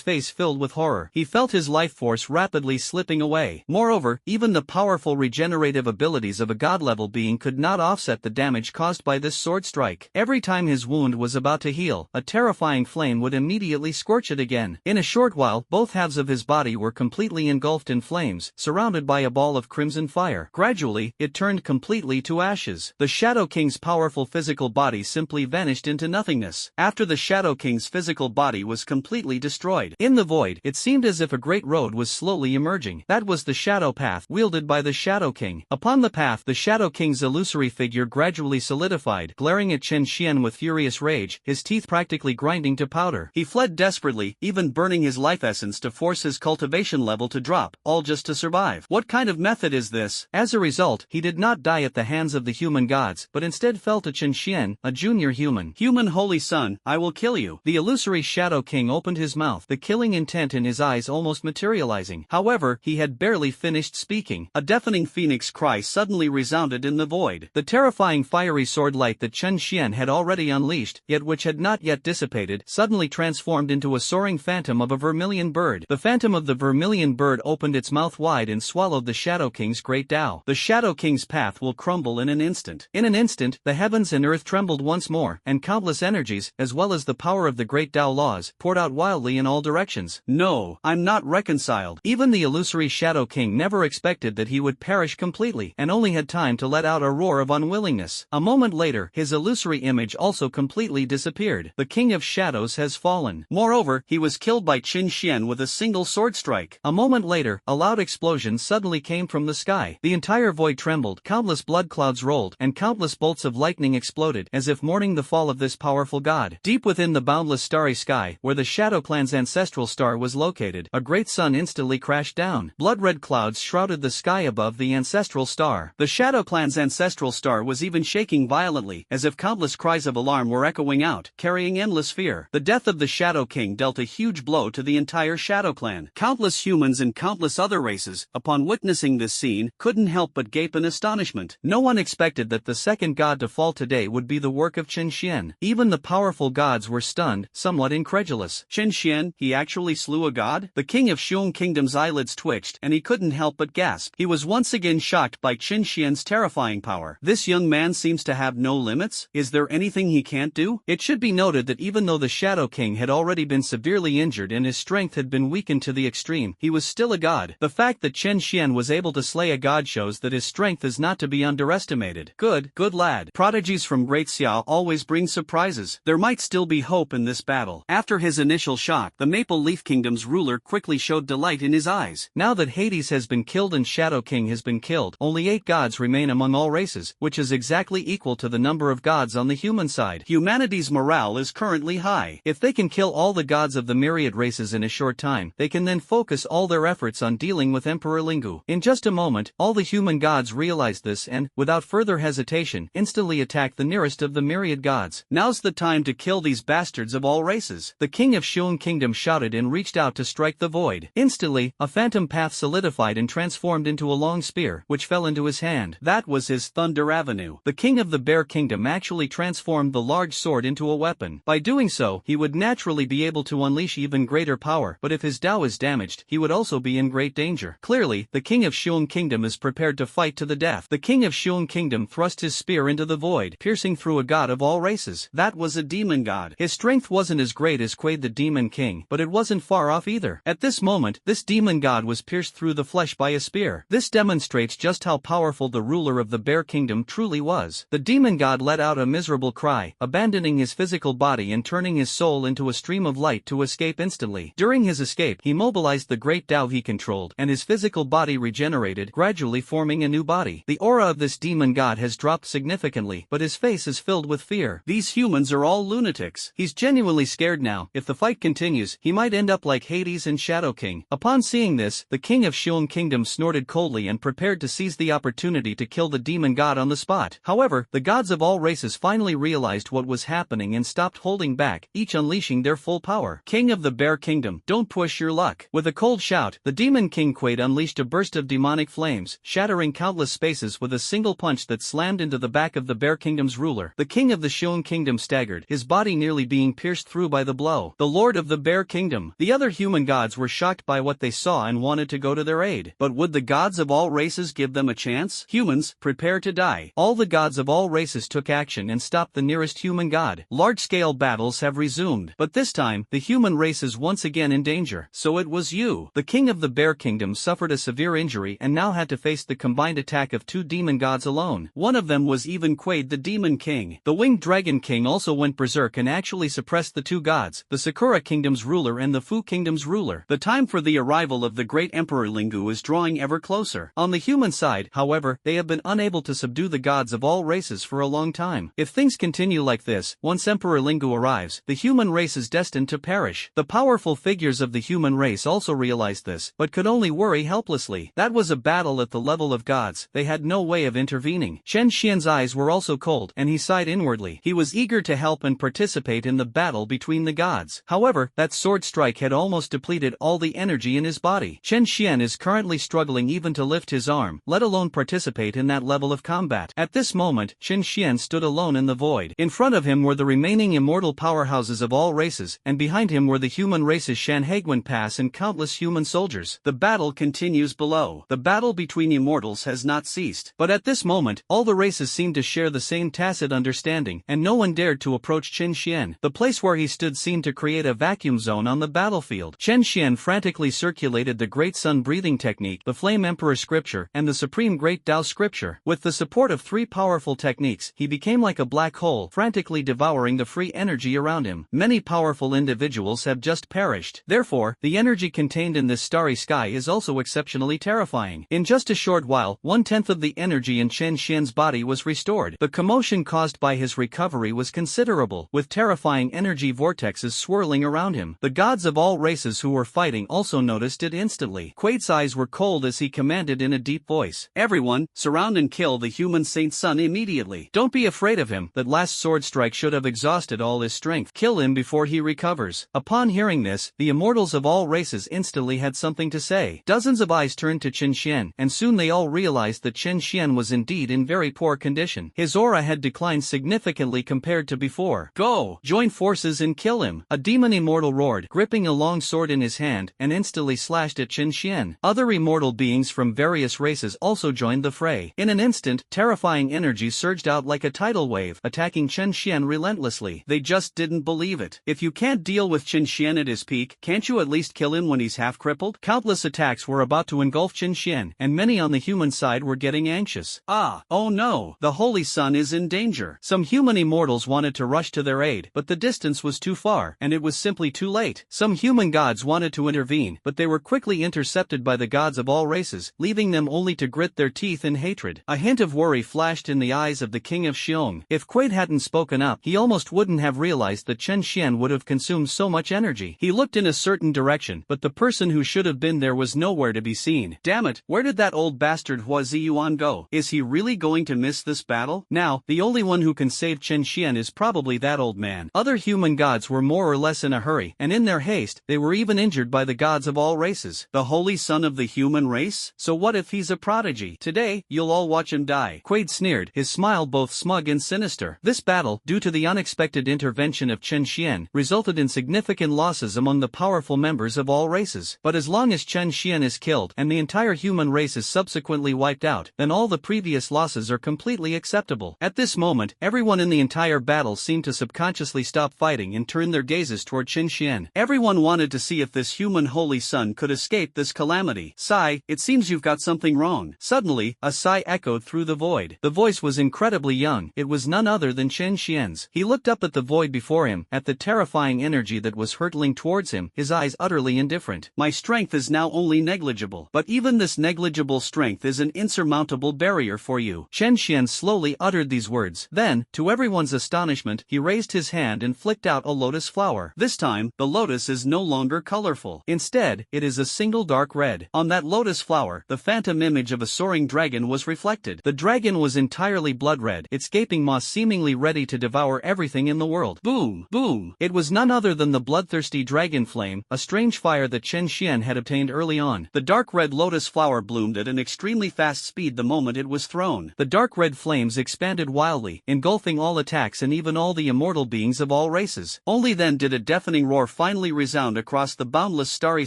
face filled with horror. He felt his life force rapidly slipping away. Moreover, even the powerful regenerative abilities of a god-level being could not offset the damage caused by this sword strike. Every time his wound was about to heal, a terrifying flame would immediately scorch it again. In a short while, both halves of his body were completely engulfed in flames, surrounded by a ball of crimson fire. Gradually, it turned completely to ashes. The Shadow King's powerful physical body simply vanished into nothingness. After the Shadow King's physical body was completely destroyed, in the void, it seemed as if a great road was slowly emerging. That was the Shadow Path, wielded by the Shadow King. Upon the path, the Shadow King's illusory figure gradually solidified, glaring at Chen Xian with furious rage, his teeth practically grinding to powder. He fled desperately, even burning his life essence to force his cultivation level to drop, all just to survive. What kind of method is this? As a result, he did not die at the hands of the human gods, but instead fell to Chen Xian, a junior human. Human Holy Son, I will kill you. The illusory Shadow King opened his mouth, the killing intent in his eyes almost materializing. However, he had barely finished speaking. A deafening phoenix cry suddenly resounded in the the void. The terrifying fiery sword light that Chen Xian had already unleashed, yet which had not yet dissipated, suddenly transformed into a soaring phantom of a vermilion bird. The phantom of the vermilion bird opened its mouth wide and swallowed the Shadow King's great Tao. The Shadow King's path will crumble in an instant. In an instant, the heavens and earth trembled once more, and countless energies, as well as the power of the great Tao laws, poured out wildly in all directions. No, I'm not reconciled. Even the illusory Shadow King never expected that he would perish completely, and only had time to let out a roar of unwillingness. A moment later, his illusory image also completely disappeared. The King of Shadows has fallen. Moreover, he was killed by Qin Xian with a single sword strike. A moment later, a loud explosion suddenly came from the sky. The entire void trembled, countless blood clouds rolled, and countless bolts of lightning exploded, as if mourning the fall of this powerful god. Deep within the boundless starry sky, where the Shadow Clan's ancestral star was located, a great sun instantly crashed down. Blood-red clouds shrouded the sky above the ancestral star. The Shadow Clan's ancestral star was even shaking violently, as if countless cries of alarm were echoing out, carrying endless fear. The death of the Shadow King dealt a huge blow to the entire Shadow Clan. Countless humans and countless other races, upon witnessing this scene, couldn't help but gape in astonishment. No one expected that the second god to fall today would be the work of Qin Xian. Even the powerful gods were stunned, somewhat incredulous. Qin Xian, he actually slew a god? The king of Xiong Kingdom's eyelids twitched, and he couldn't help but gasp. He was once again shocked by Qin Xian's terrifying power. This young man seems to have no limits. Is there anything he can't do? It should be noted that even though the Shadow King had already been severely injured and his strength had been weakened to the extreme, he was still a god. The fact that Qin Xian was able to slay a god shows that his strength is not to be underestimated. Good lad. Prodigies from Great Xiao always bring surprises. There might still be hope in this battle. After his initial shock, the Maple Leaf Kingdom's ruler quickly showed delight in his eyes. Now that Hades has been killed and Shadow King has been killed, only 8 gods remain among all races, which is exactly equal to the number of gods on the human side. Humanity's morale is currently high. If they can kill all the gods of the myriad races in a short time, they can then focus all their efforts on dealing with Emperor Lingu. In just a moment, all the human gods realized this and, without further hesitation, instantly attacked the nearest of the myriad gods. Now's the time to kill these bastards of all races. The king of Xiong Kingdom shouted and reached out to strike the void. Instantly, a phantom path solidified and transformed into a long spear, which fell into his hand. That was his Thunder Avenue. The king of the Bear Kingdom actually transformed the large sword into a weapon. By doing so, he would naturally be able to unleash even greater power, but if his Tao is damaged, he would also be in great danger. Clearly, the king of Xiong Kingdom is prepared to fight to the death. The king of Xiong Kingdom thrust his spear into the void, piercing through a god of all races. That was a demon god. His strength wasn't as great as Quaid the Demon King, but it wasn't far off either. At this moment, this demon god was pierced through the flesh by a spear. This demonstrates just how powerful the ruler of the Bear Kingdom truly was. The demon god let out a miserable cry, abandoning his physical body and turning his soul into a stream of light to escape instantly. During his escape, he mobilized the great Tao he controlled, and his physical body regenerated, gradually forming a new body. The aura of this demon god has dropped significantly, but his face is filled with fear. These humans are all lunatics. He's genuinely scared now. If the fight continues, he might end up like Hades and Shadow King. Upon seeing this, the king of Xiong Kingdom snorted coldly and prepared to seize the opportunity to kill the demon god on the spot. However, the gods of all races finally realized what was happening and stopped holding back, each unleashing their full power. King of the Bear Kingdom, don't push your luck. With a cold shout, the demon king Quaid unleashed a burst of demonic flames, shattering countless spaces with a single punch that slammed into the back of the Bear Kingdom's ruler. The king of the Xiong Kingdom staggered, his body nearly being pierced through by the blow. The lord of the Bear Kingdom. The other human gods were shocked by what they saw and wanted to go to their aid. But would the gods of all races give them a chance? Humans, prepare to die. All the gods of all races took action and stopped the nearest human god. Large-scale battles have resumed, but this time, the human race is once again in danger. So it was you. The king of the Bear Kingdom suffered a severe injury and now had to face the combined attack of 2 demon gods alone. One of them was even Quaid the Demon King. The Winged Dragon King also went berserk and actually suppressed the 2 gods, the Sakura Kingdom's ruler and the Fu Kingdom's ruler. The time for the arrival of the great Emperor Lingu is drawing ever closer. On the human side, however, they have been unable to subdue the gods of all races for a long time. If things continue like this, once Emperor Lingu arrives, the human race is destined to perish. The powerful figures of the human race also realized this, but could only worry helplessly. That was a battle at the level of gods. They had no way of intervening. Chen Xian's eyes were also cold, and he sighed inwardly. He was eager to help and participate in the battle between the gods. However, that sword strike had almost depleted all the energy in his body. Chen Xian is currently struggling even to lift his arm, let alone participate in that level of combat. At this moment, Qin Xian stood alone in the void. In front of him were the remaining immortal powerhouses of all races, and behind him were the human races Shanhaiguan Pass and countless human soldiers. The battle continues below. The battle between immortals has not ceased. But at this moment, all the races seemed to share the same tacit understanding, and no one dared to approach Qin Xian. The place where he stood seemed to create a vacuum zone on the battlefield. Qin Xian frantically circulated the Great Sun breathing technique, the Flame Emperor scripture, and the Supreme Great Tao scripture. With the support of three powerful techniques, he became like a black hole, frantically devouring the free energy around him. Many powerful individuals have just perished. Therefore, the energy contained in this starry sky is also exceptionally terrifying. In just a short while, 1/10 of the energy in Qin Xian's body was restored. The commotion caused by his recovery was considerable, with terrifying energy vortexes swirling around him. The gods of all races who were fighting also noticed it instantly. Quade's eyes were cold as he commanded in a deep voice, "Everyone, surround and kill the human Saint Sun immediately. Don't be afraid of him. That last sword strike should have exhausted all his strength. Kill him before he recovers." Upon hearing this, the immortals of all races instantly had something to say. Dozens of eyes turned to Qin Xian, and soon they all realized that Qin Xian was indeed in very poor condition. His aura had declined significantly compared to before. "Go! Join forces and kill him!" A demon immortal roared, gripping a long sword in his hand, and instantly slashed at Qin Xian. Other immortal beings from various races also joined the fray. In an instant, terrifying energy surged out like a tidal wave, attacking Qin Xian relentlessly. They just didn't believe it. "If you can't deal with Qin Xian at his peak, can't you at least kill him when he's half crippled?" Countless attacks were about to engulf Qin Xian, and many on the human side were getting anxious. Oh no, the Holy Sun is in danger. Some human immortals wanted to rush to their aid, but the distance was too far, and it was simply too late. Some human gods wanted to intervene, but they were quickly intercepted by the gods of all races, leaving them only to grit their teeth in hatred. A hint of worry flashed in the eyes of the king of Xiong. If Quade hadn't spoken up, he almost wouldn't have realized that Qin Xian would have consumed so much energy. He looked in a certain direction, but the person who should have been there was nowhere to be seen. Damn it, where did that old bastard Hua Ziyuan go? Is he really going to miss this battle? Now, the only one who can save Qin Xian is probably that old man. Other human gods were more or less in a hurry, and in their haste, they were even injured by the gods of all races. The Holy Son of the human race? So what if he's a prodigy? Today, you'll all watch him die. Quade sneered, his smile both smug and sinister. This battle, due to the unexpected intervention of Qin Xian, resulted in significant losses among the powerful members of all races. But as long as Qin Xian is killed, and the entire human race is subsequently wiped out, then all the previous losses are completely acceptable. At this moment, everyone in the entire battle seemed to subconsciously stop fighting and turn their gazes toward Qin Xian. Everyone wanted to see if this human Holy Sun could escape this calamity. "Sai, it seems you've got something wrong." Suddenly, a sigh echoed through the void. The voice was incredibly young. It was none other than Qin Xian's. He looked up at the void before him, at the terrifying energy that was hurtling towards him, his eyes utterly indifferent. "My strength is now only negligible, but even this negligible strength is an insurmountable barrier for you." Qin Xian slowly uttered these words. Then, to everyone's astonishment, he raised his hand and flicked out a lotus flower. This time, the lotus is no longer colorful. Instead, it is a single dark red. On that lotus flower, the phantom image of a soaring dragon was reflected. The dragon was entirely blood red, its gaping maw seemingly ready to devour everything in the world. Boom! Boom! It was none other than the bloodthirsty dragon flame, a strange fire that Qin Xian had obtained early on. The dark red lotus flower bloomed at an extremely fast speed the moment it was thrown. The dark red flames expanded wildly, engulfing all attacks and even all the immortal beings of all races. Only then did a deafening roar finally resound across the boundless starry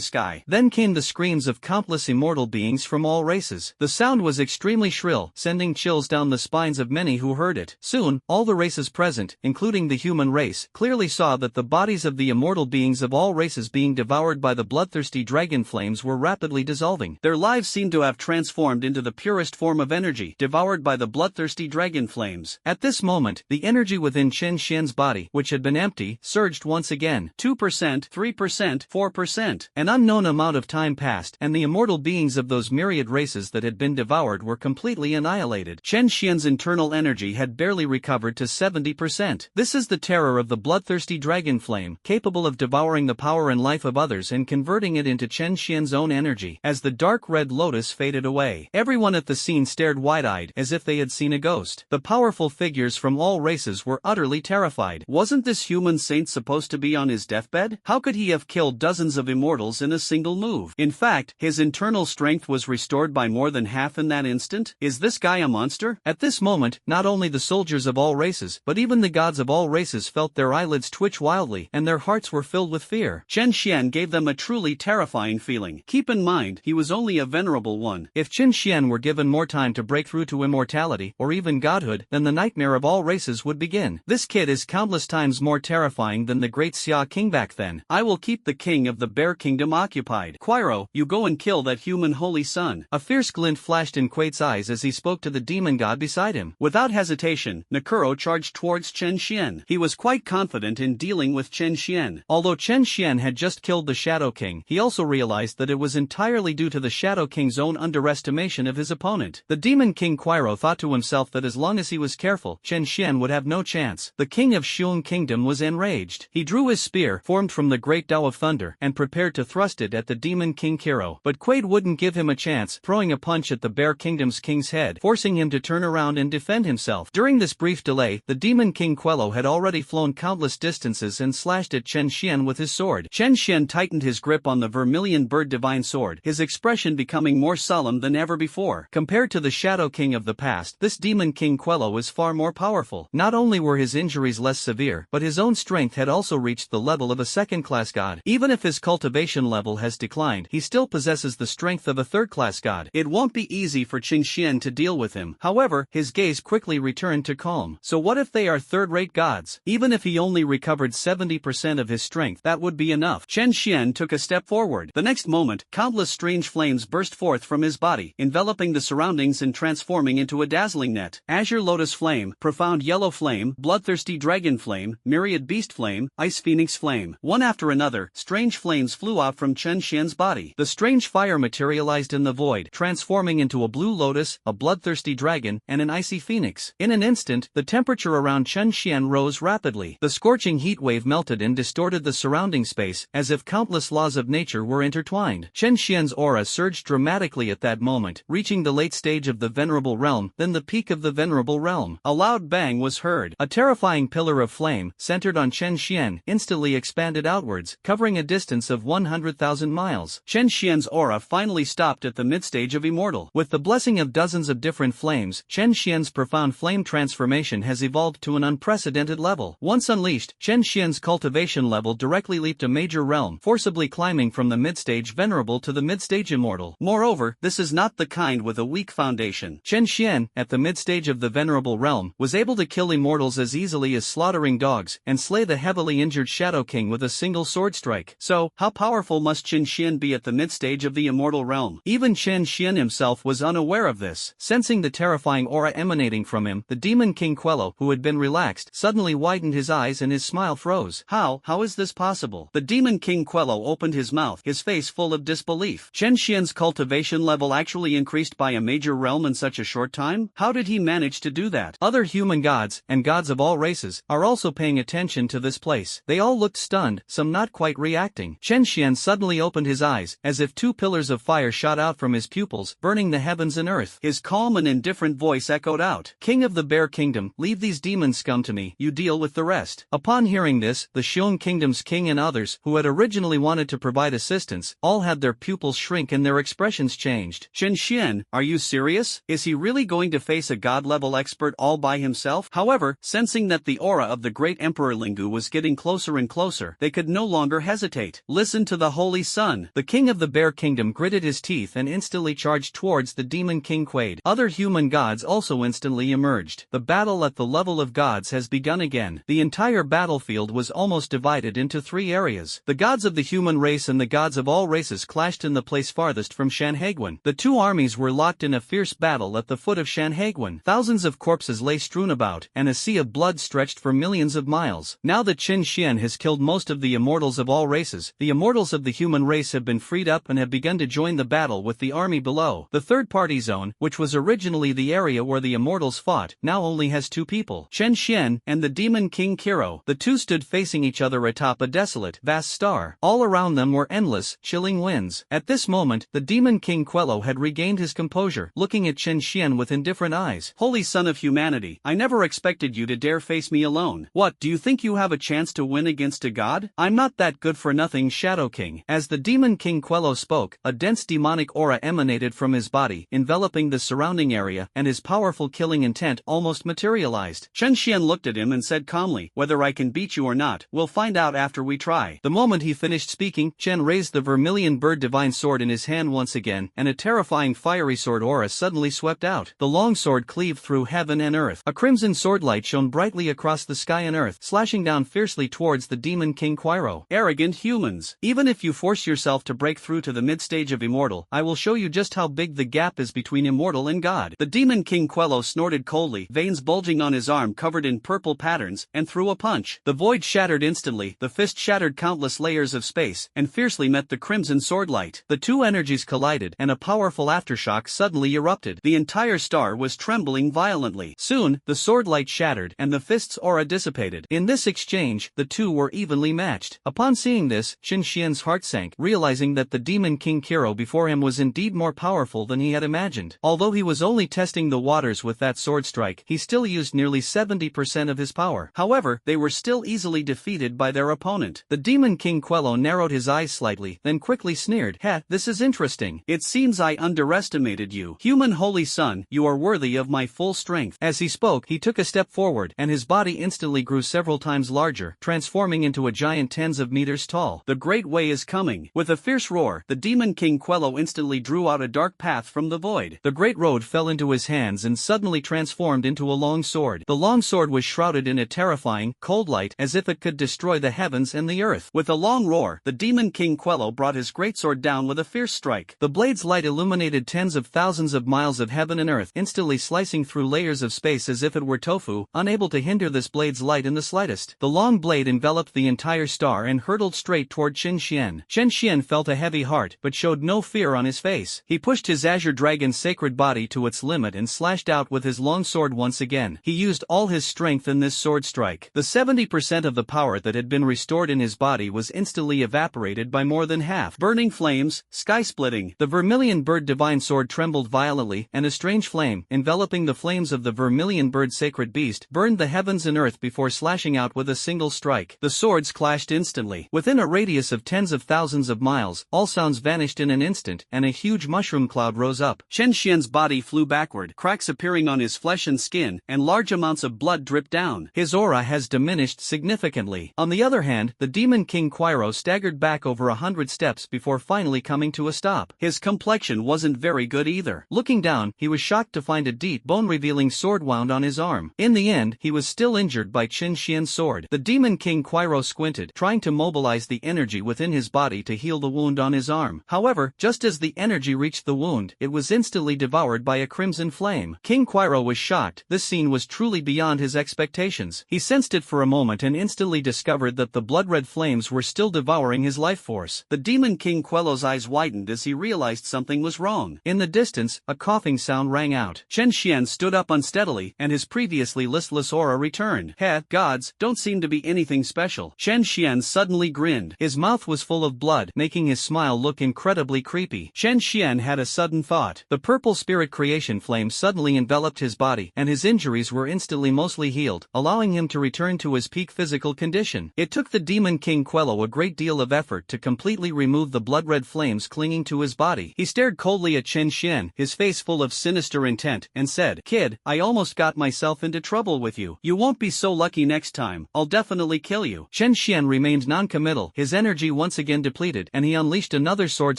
sky. Then came the screams of countless immortal beings from all races. The sound was extremely shrill, sending chills down the spines of many who heard it. Soon, all the races present, including the human race, clearly saw that the bodies of the immortal beings of all races being devoured by the bloodthirsty dragon flames were rapidly dissolving. Their lives seemed to have transformed into the purest form of energy, devoured by the bloodthirsty dragon flames. At this moment, the energy within Qin Xian's body, which had been empty, surged once again. 2%, 3%, 4%. An unknown amount of time passed, and the immortal beings of those myriad races that had been devoured were completely annihilated. Qin Xian's internal energy had barely recovered to 70%. This is the terror of the bloodthirsty dragon flame, capable of devouring the power and life of others and converting it into Qin Xian's own energy. As the dark red lotus faded away, everyone at the scene stared wide-eyed, as if they had seen a ghost. The powerful figures from all races were utterly terrified. Wasn't this human saint supposed to be on his deathbed? How could he have killed dozens of immortals in a single move? In fact, his internal strength was restored by more than half in that instant. Is Is this guy a monster? At this moment, not only the soldiers of all races, but even the gods of all races felt their eyelids twitch wildly, and their hearts were filled with fear. Chen Xian gave them a truly terrifying feeling. Keep in mind, he was only a venerable one. If Chen Xian were given more time to break through to immortality, or even godhood, then the nightmare of all races would begin. This kid is countless times more terrifying than the great Xia King back then. I will keep the king of the Bear Kingdom occupied. Quiro, you go and kill that human holy son. A fierce glint flashed in Quaid's eyes as he spoke to the demon god beside him. Without hesitation, Nakuro charged towards Chen Xian. He was quite confident in dealing with Chen Xian. Although Chen Xian had just killed the Shadow King, he also realized that it was entirely due to the Shadow King's own underestimation of his opponent. The Demon King Quiro thought to himself that as long as he was careful, Chen Xian would have no chance. The king of Xiong Kingdom was enraged. He drew his spear, formed from the great Tao of Thunder, and prepared to thrust it at the Demon King Kiro. But Quaid wouldn't give him a chance, throwing a punch at the Bear Kingdom's king's head, forcing him to turn around and defend himself. During this brief delay, the Demon King Quello had already flown countless distances and slashed at Chen Xian with his sword. Chen Xian tightened his grip on the vermilion bird divine sword, his expression becoming more solemn than ever before. Compared to the Shadow King of the past, this Demon King Quello is far more powerful. Not only were his injuries less severe, but his own strength had also reached the level of a second-class god. Even if his cultivation level has declined, he still possesses the strength of a third-class god. It won't be easy for Chen Xian to deal with him. However, his gaze quickly returned to calm. So what if they are third-rate gods? Even if he only recovered 70% of his strength, that would be enough. Chen Xian took a step forward. The next moment, countless strange flames burst forth from his body, enveloping the surroundings and transforming into a dazzling net. Azure Lotus Flame, Profound Yellow Flame, Bloodthirsty Dragon Flame, Myriad Beast Flame, Ice Phoenix Flame. One after another, strange flames flew out from Chen Xian's body. The strange fire materialized in the void, transforming into a blue lotus, a bloodthirsty dragon, and an icy phoenix. In an instant, the temperature around Chen Xian rose rapidly. The scorching heat wave melted and distorted the surrounding space, as if countless laws of nature were intertwined. Chen Xian's aura surged dramatically at that moment, reaching the late stage of the Venerable Realm, then the peak of the Venerable Realm. A loud bang was heard. A terrifying pillar of flame, centered on Chen Xian, instantly expanded outwards, covering a distance of 100,000 miles. Chen Xian's aura finally stopped at the mid-stage of Immortal. With the blessing of dozens of different flames, Chen Xian's profound flame transformation has evolved to an unprecedented level. Once unleashed, Chen Xian's cultivation level directly leaped a major realm, forcibly climbing from the mid-stage Venerable to the mid-stage Immortal. Moreover, this is not the kind with a weak foundation. Chen Xian, at the mid-stage of the Venerable Realm, was able to kill immortals as easily as slaughtering dogs, and slay the heavily injured Shadow King with a single sword strike. So, how powerful must Chen Xian be at the mid-stage of the Immortal Realm? Even Chen Xian himself was unaware of this. Sensing the terrifying aura emanating from him, the Demon King Quello, who had been relaxed, suddenly widened his eyes and his smile froze. How is this possible? The Demon King Quello opened his mouth, his face full of disbelief. Chen Xian's cultivation level actually increased by a major realm in such a short time? How did he manage to do that? Other human gods, and gods of all races, are also paying attention to this place. They all looked stunned, some not quite reacting. Chen Xian suddenly opened his eyes, as if two pillars of fire shot out from his pupils, burning the heavens and earth. His calm and indifferent voice echoed out. "King of the Bear Kingdom, leave these demon scum to me, you deal with the rest." Upon hearing this, the Xiong Kingdom's king and others, who had originally wanted to provide assistance, all had their pupils shrink and their expressions changed. Chen Xian, are you serious? Is he really going to face a god-level expert all by himself? However, sensing that the aura of the great Emperor Lingu was getting closer and closer, they could no longer hesitate. Listen to the Holy Sun. The king of the Bear Kingdom gritted his teeth and instantly charged towards the Demon King Quaid. Other human gods also instantly emerged. The battle at the level of gods has begun again. The entire battlefield was almost divided into three areas. The gods of the human race and the gods of all races clashed in the place farthest from Shanhaiguan. The two armies were locked in a fierce battle at the foot of Shanhaiguan. Thousands of corpses lay strewn about, and a sea of blood stretched for millions of miles. Now that Chen Xian has killed most of the immortals of all races, the immortals of the human race have been freed up and have begun to join the battle with the army below. The third-party zone, which was originally the area where the immortals fought, now only has two people, Chen Xian and the Demon King Kiro. The two stood facing each other atop a desolate, vast star. All around them were endless, chilling winds. At this moment, the Demon King Quello had regained his composure, looking at Chen Xian with indifferent eyes. Holy Son of Humanity, I never expected you to dare face me alone. What, do you think you have a chance to win against a god? I'm not that good for nothing, Shadow King. As the Demon King Quello spoke, a dense demonic aura emanated from his body, enveloping the surrounding area, and his powerful killing intent almost materialized. Chen Xian looked at him and said calmly, "Whether I can beat you or not, we'll find out after we try." The moment he finished speaking, Chen raised the vermilion bird divine sword in his hand once again, and a terrifying fiery sword aura suddenly swept out. The long sword cleaved through heaven and earth. A crimson sword light shone brightly across the sky and earth, slashing down fiercely towards the demon King Quiro. "Arrogant humans. Even if you force yourself to break through to the mid-stage of immortal, I will show you just how big the gap is between immortal and God." The demon King Quello snorted coldly, veins bulging on his arm covered in purple patterns, and threw a punch. The void shattered instantly, the fist shattered countless layers of space, and fiercely met the crimson sword light. The two energies collided, and a powerful aftershock suddenly erupted. The entire star was trembling violently. Soon, the sword light shattered, and the fist's aura dissipated. In this exchange, the two were evenly matched. Upon seeing this, Chen Xian's heart sank, realizing that the demon King Quiro before him was indeed more powerful than he had imagined. Although he was only testing the waters with that sword strike, he still used nearly 70% of his power. However, they were still easily defeated by their opponent. The demon King Quello narrowed his eyes slightly, then quickly sneered, "Heh, this is interesting. It seems I underestimated you. Human Holy Son, you are worthy of my full strength." As he spoke, he took a step forward, and his body instantly grew several times larger, transforming into a giant tens of meters tall. "The great way is coming." With a fierce roar, the demon King Quello instantly drew out a dark path from the void. The great road fell into his hands and suddenly transformed into a long sword. The long sword was shrouded in a terrifying, cold light, as if it could destroy the heavens and the earth. With a long roar, the demon King Quello brought his greatsword down with a fierce strike. The blade's light illuminated tens of thousands of miles of heaven and earth, instantly slicing through layers of space as if it were tofu, unable to hinder this blade's light in the slightest. The long blade enveloped the entire star and hurtled straight toward Chen Xian. Chen Xian felt a heavy heart, but showed no fear on his face. He pushed his azure dragon's sacred body to its limit and slashed out with his long sword once again. He used all his strength in this sword strike. The 70% of the power that had been restored in his body was instantly evaporated by more than half. Burning flames, sky-splitting. The vermilion bird divine sword trembled violently, and a strange flame, enveloping the flames of the vermilion bird sacred beast, burned the heavens and earth before slashing out with a single strike. The swords clashed instantly. Within a radius of tens of thousands of miles, all sounds vanished in an instant, and a huge mushroom cloud rose up. Chen Xian's body flew backward, cracks appearing on his flesh and skin, and large amounts of blood dripped down. His aura has diminished significantly. On the other hand, the demon King Quiro staggered back over 100 steps before finally coming to a stop. His complexion wasn't very good either. Looking down, he was shocked to find a deep, bone-revealing sword wound on his arm. In the end, he was still injured by Chen Xian's sword. The demon King Quiro squinted, trying to mobilize the energy within his body to heal the wound on his arm. However, just as the energy reached the wound, it was instantly devoured by a crimson flame. King Quiro was shocked. This scene was truly beyond his expectations. He sensed it for a moment and instantly discovered that the blood-red flames were still devouring his life force. The demon King Quello's eyes widened as he realized something was wrong. In the distance, a coughing sound rang out. Chen Xian stood up unsteadily, and his previously listless aura returned. "Heh, gods, don't seem to be anything special." Chen Xian suddenly grinned. His mouth was full of blood, making his smile look incredibly creepy. Chen Xian had a sudden thought. The purple spirit creation flame suddenly enveloped his body, and his injuries were instantly mostly healed, allowing him to return to his peak physical condition. It took the demon King Quello a great deal of effort to completely remove the blood-red flames clinging to his body. He stared coldly at Chen Xian, his face full of sinister intent, and said, "Kid, I almost got myself into trouble with you. You won't be so lucky next time. I'll definitely kill you." Chen Xian remained non-committal, his energy once again depleted, and he unleashed another sword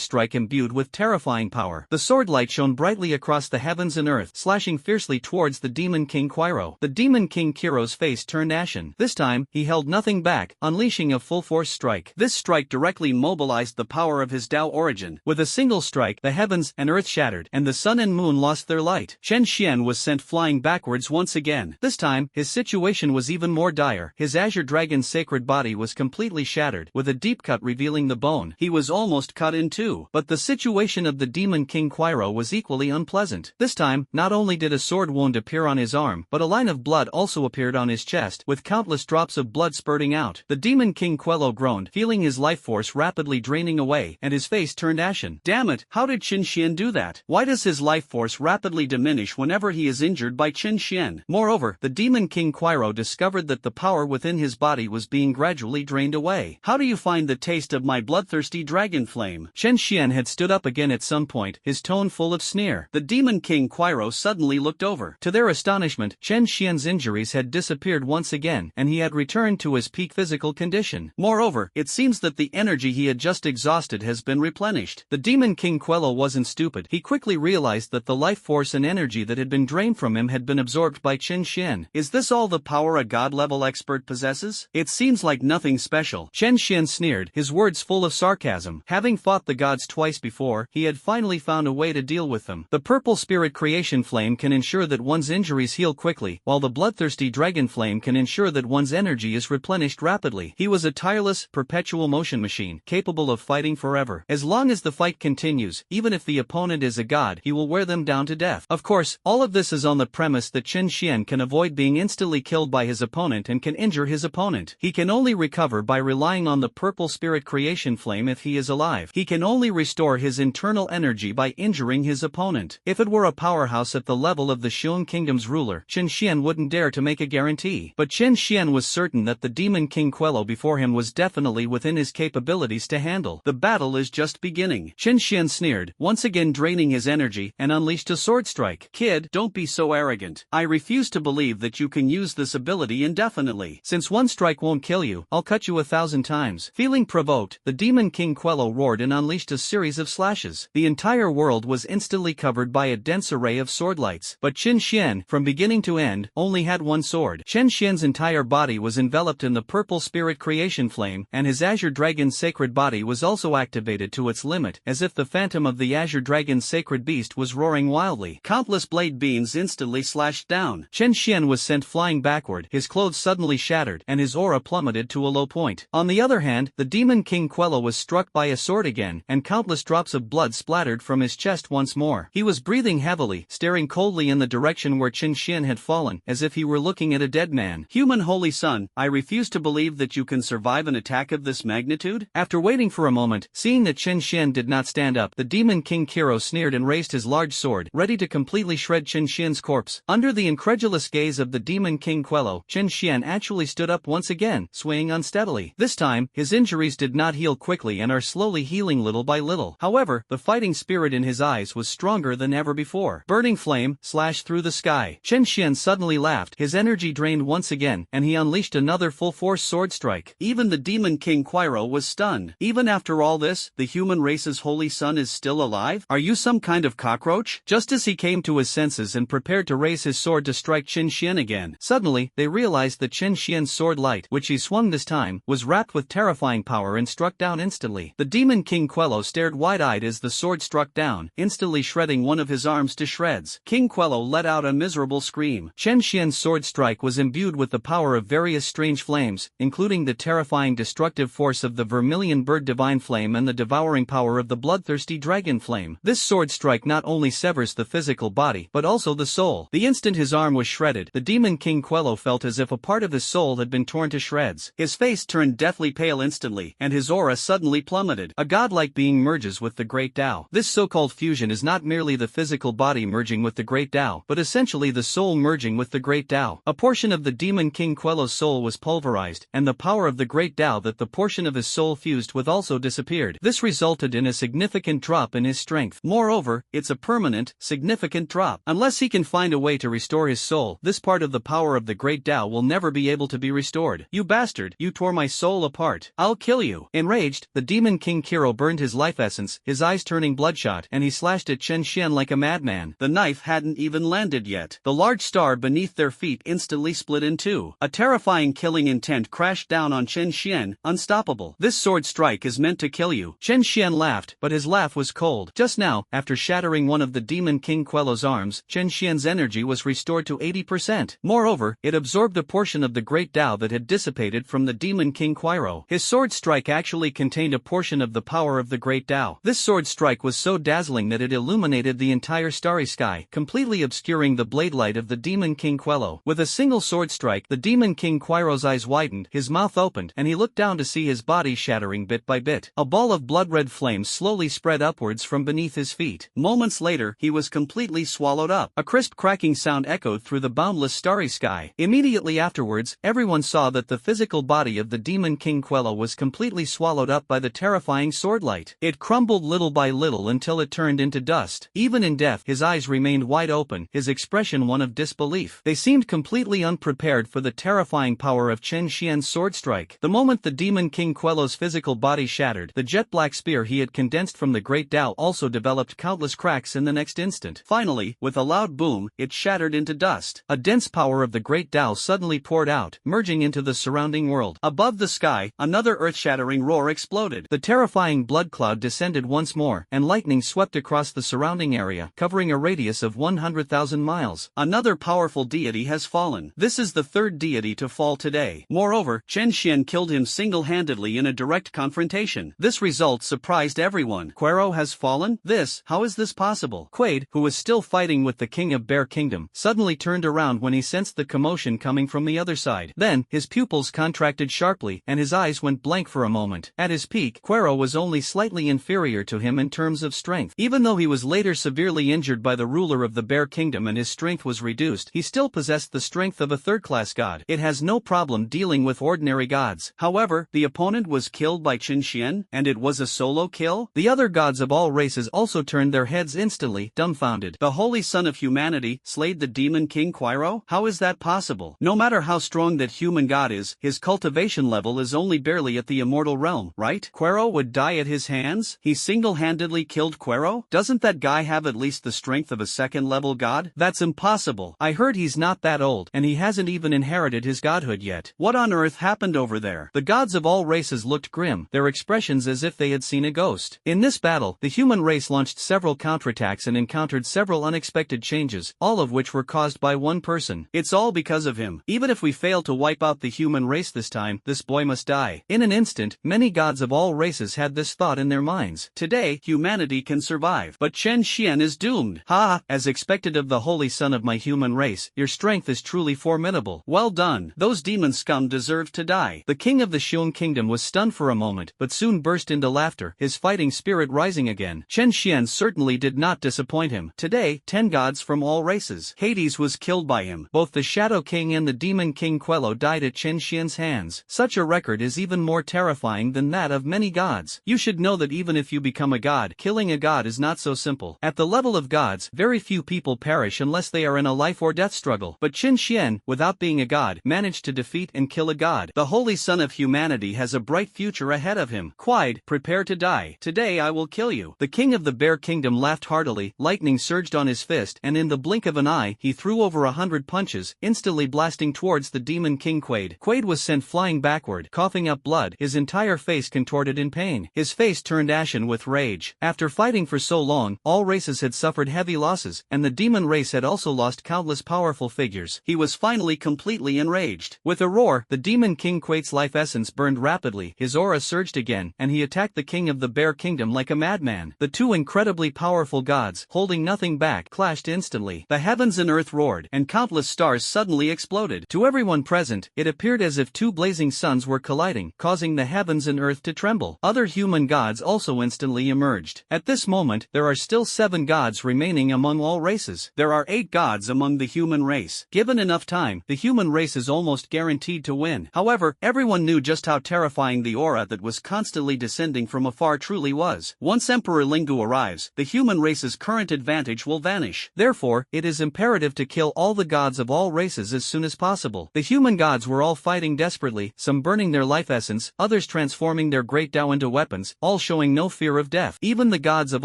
strike imbued with terrifying power. The sword light shone brightly across the heavens and earth, slashing fiercely towards the demon King Quiro. The demon King Quiro's face turned ashen. This time, he held nothing back, unleashing a full-force strike. This strike directly mobilized the power of his Tao origin. With a single strike, the heavens and earth shattered, and the sun and moon lost their light. Chen Xian was sent flying backwards once again. This time, his situation was even more dire. His azure dragon's sacred body was completely shattered, with a deep cut revealing the bone. He was almost cut in two. But the situation of the demon King Quiro was equally unpleasant. This time, not only did a sword wound appear on his arm, but a line of blood also appeared on his chest, with countless drops of blood spurting out. The demon King Quello groaned, feeling his life force rapidly draining away, and his face turned ashen. Damn it, how did Chen Xian do that? Why does his life force rapidly diminish whenever he is injured by Chen Xian? Moreover, the demon King Quiro discovered that the power within his body was being gradually drained away. How do you find the taste of my bloodthirsty dragon flame? Chen Xian had stood up again at some point, his tone full of sneer. The Demon King Quiro suddenly looked over. To their astonishment, Chen Xian's injuries had disappeared once again, and he had returned to his peak physical condition. Moreover, it seems that the energy he had just exhausted has been replenished. The Demon King Quello wasn't stupid. He quickly realized that the life force and energy that had been drained from him had been absorbed by Chen Xian. Is this all the power a god-level expert possesses? It seems like nothing special. Chen Xian sneered, his words full of sarcasm. Having fought the gods twice before, he had finally found a way to deal with them. The purple spirit creation flame can ensure that one's injuries heal quickly, while the bloodthirsty dragon flame can ensure that one's energy is replenished rapidly. He was a tireless, perpetual motion machine, capable of fighting forever. As long as the fight continues, even if the opponent is a god, he will wear them down to death. Of course, all of this is on the premise that Chen Xian can avoid being instantly killed by his opponent and can injure his opponent. He can only recover by relying on the purple spirit creation flame if he is alive. He can only restore his internal energy by injuring his opponent. If it were a powerhouse at the level of the Xiong Kingdom's ruler, Chen Xian wouldn't dare to make a guarantee. But Chen Xian was certain that the Demon King Quello before him was definitely within his capabilities to handle. The battle is just beginning. Chen Xian sneered, once again draining his energy, and unleashed a sword strike. Kid, don't be so arrogant. I refuse to believe that you can use this ability indefinitely. Since one strike won't kill you, I'll cut you 1,000 times. Feeling provoked, the Demon King Quello roared and unleashed a series of slashes. The entire world was instantly covered by a dense array of sword lights. But Chen Xian, from beginning to end, only had one sword. Chen Xian's entire body was enveloped in the purple spirit creation flame, and his Azure Dragon's sacred body was also activated to its limit, as if the phantom of the Azure Dragon's sacred beast was roaring wildly. Countless blade beams instantly slashed down. Chen Xian was sent flying backward, his clothes suddenly shattered, and his aura plummeted to a low point. On the other hand, the Demon King Quello was struck by a sword again, and countless drops of blood splattered from his chest once more. He was breathing heavily, staring coldly in the direction where Chen Xian had fallen, as if he were looking at a dead man. Human Holy Son, I refuse to believe that you can survive an attack of this magnitude? After waiting for a moment, seeing that Chen Xian did not stand up, the Demon King Quiro sneered and raised his large sword, ready to completely shred Chen Xian's corpse. Under the incredulous gaze of the Demon King Quello, Chen Xian actually stood up once again, swaying unsteadily. This time, his injuries did not heal quickly and are slowly healing little by little. However, the fighting spirit in his eyes was stronger than ever before. Burning flame slashed through the sky. Chen Xian suddenly laughed, his energy drained once again, and he unleashed another full-force sword strike. Even the Demon King Quiro was stunned. Even after all this, the human race's holy son is still alive? Are you some kind of cockroach? Just as he came to his senses and prepared to raise his sword to strike Chen Xian again, suddenly, they realized that Chen Xian's sword light, which he swung this time, was wrapped with terrifying power and struck down instantly. The Demon King Quello stared wide-eyed as the sword struck down, instantly shredding one of his arms to shreds. King Quello let out a miserable scream. Chen Xian's sword strike was imbued with the power of various strange flames, including the terrifying destructive force of the vermilion bird divine flame and the devouring power of the bloodthirsty dragon flame. This sword strike not only severs the physical body, but also the soul. The instant his arm was shredded, the Demon King Quello felt as if a part of his soul had been torn to shreds. His face turned deathly pale instantly, and his aura suddenly plummeted. A godlike being merges with the great Tao. This so-called fusion is not merely the physical body merging with the great Tao, but essentially the soul merging with the great Tao. A portion of the Demon King Quello's soul was pulverized, and the power of the great Tao that the portion of his soul fused with also disappeared. This resulted in a significant drop in his strength. Moreover, it's a permanent, significant drop. Unless he can find a way to restore his soul, this part of the power of the great Tao will never be able to be restored. You bastard, you tore my soul apart. I'll kill you. Enraged, the Demon King Quiro burned his life essence, his eyes turning bloodshot, and he slashed at Chen Xian like a madman. The knife hadn't even landed yet. The large star beneath their feet instantly split in two. A terrifying killing intent crashed down on Chen Xian, unstoppable. This sword strike is meant to kill you. Chen Xian laughed, but his laugh was cold. Just now, after shattering one of the Demon King Quello's arms, Chen Xian's energy was restored to 80%. Moreover, it absorbed a portion of the great Tao that had dissipated from the Demon King Quiro. His sword strike actually contained a portion of the power of the great Tao. This sword strike was so dazzling that it illuminated the entire starry sky, completely obscuring the blade light of the Demon King Quello. With a single sword strike, the Demon King Quiro's eyes widened, his mouth opened, and he looked down to see his body shattering bit by bit. A ball of blood-red flame slowly spread upwards from beneath his feet. Moments later, he was completely swallowed up. A crisp cracking sound echoed through the boundless starry sky. Immediately afterwards, everyone saw that the physical body of the Demon King Quello was completely swallowed up by the terrifying sword light. It crumbled little by little until it turned into dust. Even in death, his eyes remained wide open, his expression one of disbelief. They seemed completely unprepared for the terrifying power of Chen Xian's sword strike. The moment the Demon King Quelo's physical body shattered, the jet-black spear he had condensed from the Great Tao also developed countless cracks in the next instant. Finally, with a loud boom, it shattered into dust. A dense power of the Great Tao suddenly poured out, merging into the surrounding world. Above the sky, another earth-shattering roar exploded. The terrifying blood cloud descended once more, and lightning swept across the surrounding area, covering a radius of 100,000 miles. Another powerful deity has fallen. This is the third deity to fall today. Moreover, Chen Xian killed him single-handedly in a direct confrontation. This result surprised everyone. Quero has fallen? How is this possible? Quaid, who was still fighting with the king of Bear Kingdom, suddenly turned around when he sensed the commotion coming from the other side. Then, his pupils contracted sharply, and his eyes went blank for a moment. At his peak, Quero was only slightly inferior to him in terms of strength. Even though he was later severely injured by the ruler of the Bear Kingdom and his strength was reduced, he still possessed the strength of a third-class god. It has no problem dealing with ordinary gods. However, the opponent was killed by Chen Xian, and it was a solo kill? The other gods of all races also turned their heads instantly, dumbfounded. The Holy Son of Humanity slayed the Demon King Quero? How is that possible? No matter how strong that human god is, his cultivation level is only barely at the immortal realm, right? Quero would die at his hands? He single-handedly killed Quero? Doesn't that guy have at least the strength of a second-level god? That's impossible. I heard he's not that old, and he hasn't even inherited his godhood yet. What on earth happened over there? The gods of all races looked grim, their expressions as if they had seen a ghost. In this battle, the human race launched several counterattacks and encountered several unexpected changes, all of which were caused by one person. It's all because of him. Even if we fail to wipe out the human race this time, this boy must die. In an instant, many gods of all races had this thought in their minds. Today, humanity can survive, but Chen Xian is doomed. Ha! As expected of the holy son of my human race, your strength is truly formidable. Well done. Those demon scum deserve to die. The king of the Xiong kingdom was stunned for a moment, but soon burst into laughter, his fighting spirit rising again. Chen Xian certainly did not disappoint him. Today, 10 gods from all races. Hades was killed by him. Both the Shadow King and the Demon King Quello died at Chen Xian's hands. Such a record is even more terrifying than that of many gods. You should know that even if you become a god, killing a god is not so simple. At the level of gods, very few people perish unless they are in a life or death struggle. But Chen Xian, without being a god, managed to defeat and kill a god. The Holy Son of Humanity has a bright future ahead of him. Quaid, prepare to die. Today I will kill you. The king of the Bear Kingdom laughed heartily, lightning surged on his fist, and in the blink of an eye, he threw over 100 punches, instantly blasting towards the Demon King Quaid. Quaid was sent flying backward, coughing up blood, his entire face contorted in pain. His face turned ashen with rage. After fighting for so long, all races had suffered heavy losses, and the demon race had also lost countless powerful figures. He was finally completely enraged. With a roar, the Demon King Quaid's life essence burned rapidly, his aura surged again, and he attacked the king of the Bear Kingdom like a madman. The two incredibly powerful gods, holding nothing back, clashed instantly. The heavens and earth roared, and countless stars suddenly exploded. To everyone present, it appeared as if two blazing suns were colliding, causing the heavens and earth to tremble. Other human gods also instantly emerged. At this moment, there are still 7 gods remaining among all races. There are 8 gods among the human race. Given enough time, the human race is almost guaranteed to win. However, everyone knew just how terrifying the aura that was constantly descending from afar truly was. Once Emperor Lingu arrives, the human race's current advantage will vanish. Therefore, it is imperative to kill all the gods of all races as soon as possible. The human gods were all fighting desperately, some burning their life essence, others transforming their great Tao into weapons, all showing no fear of death. Even the gods of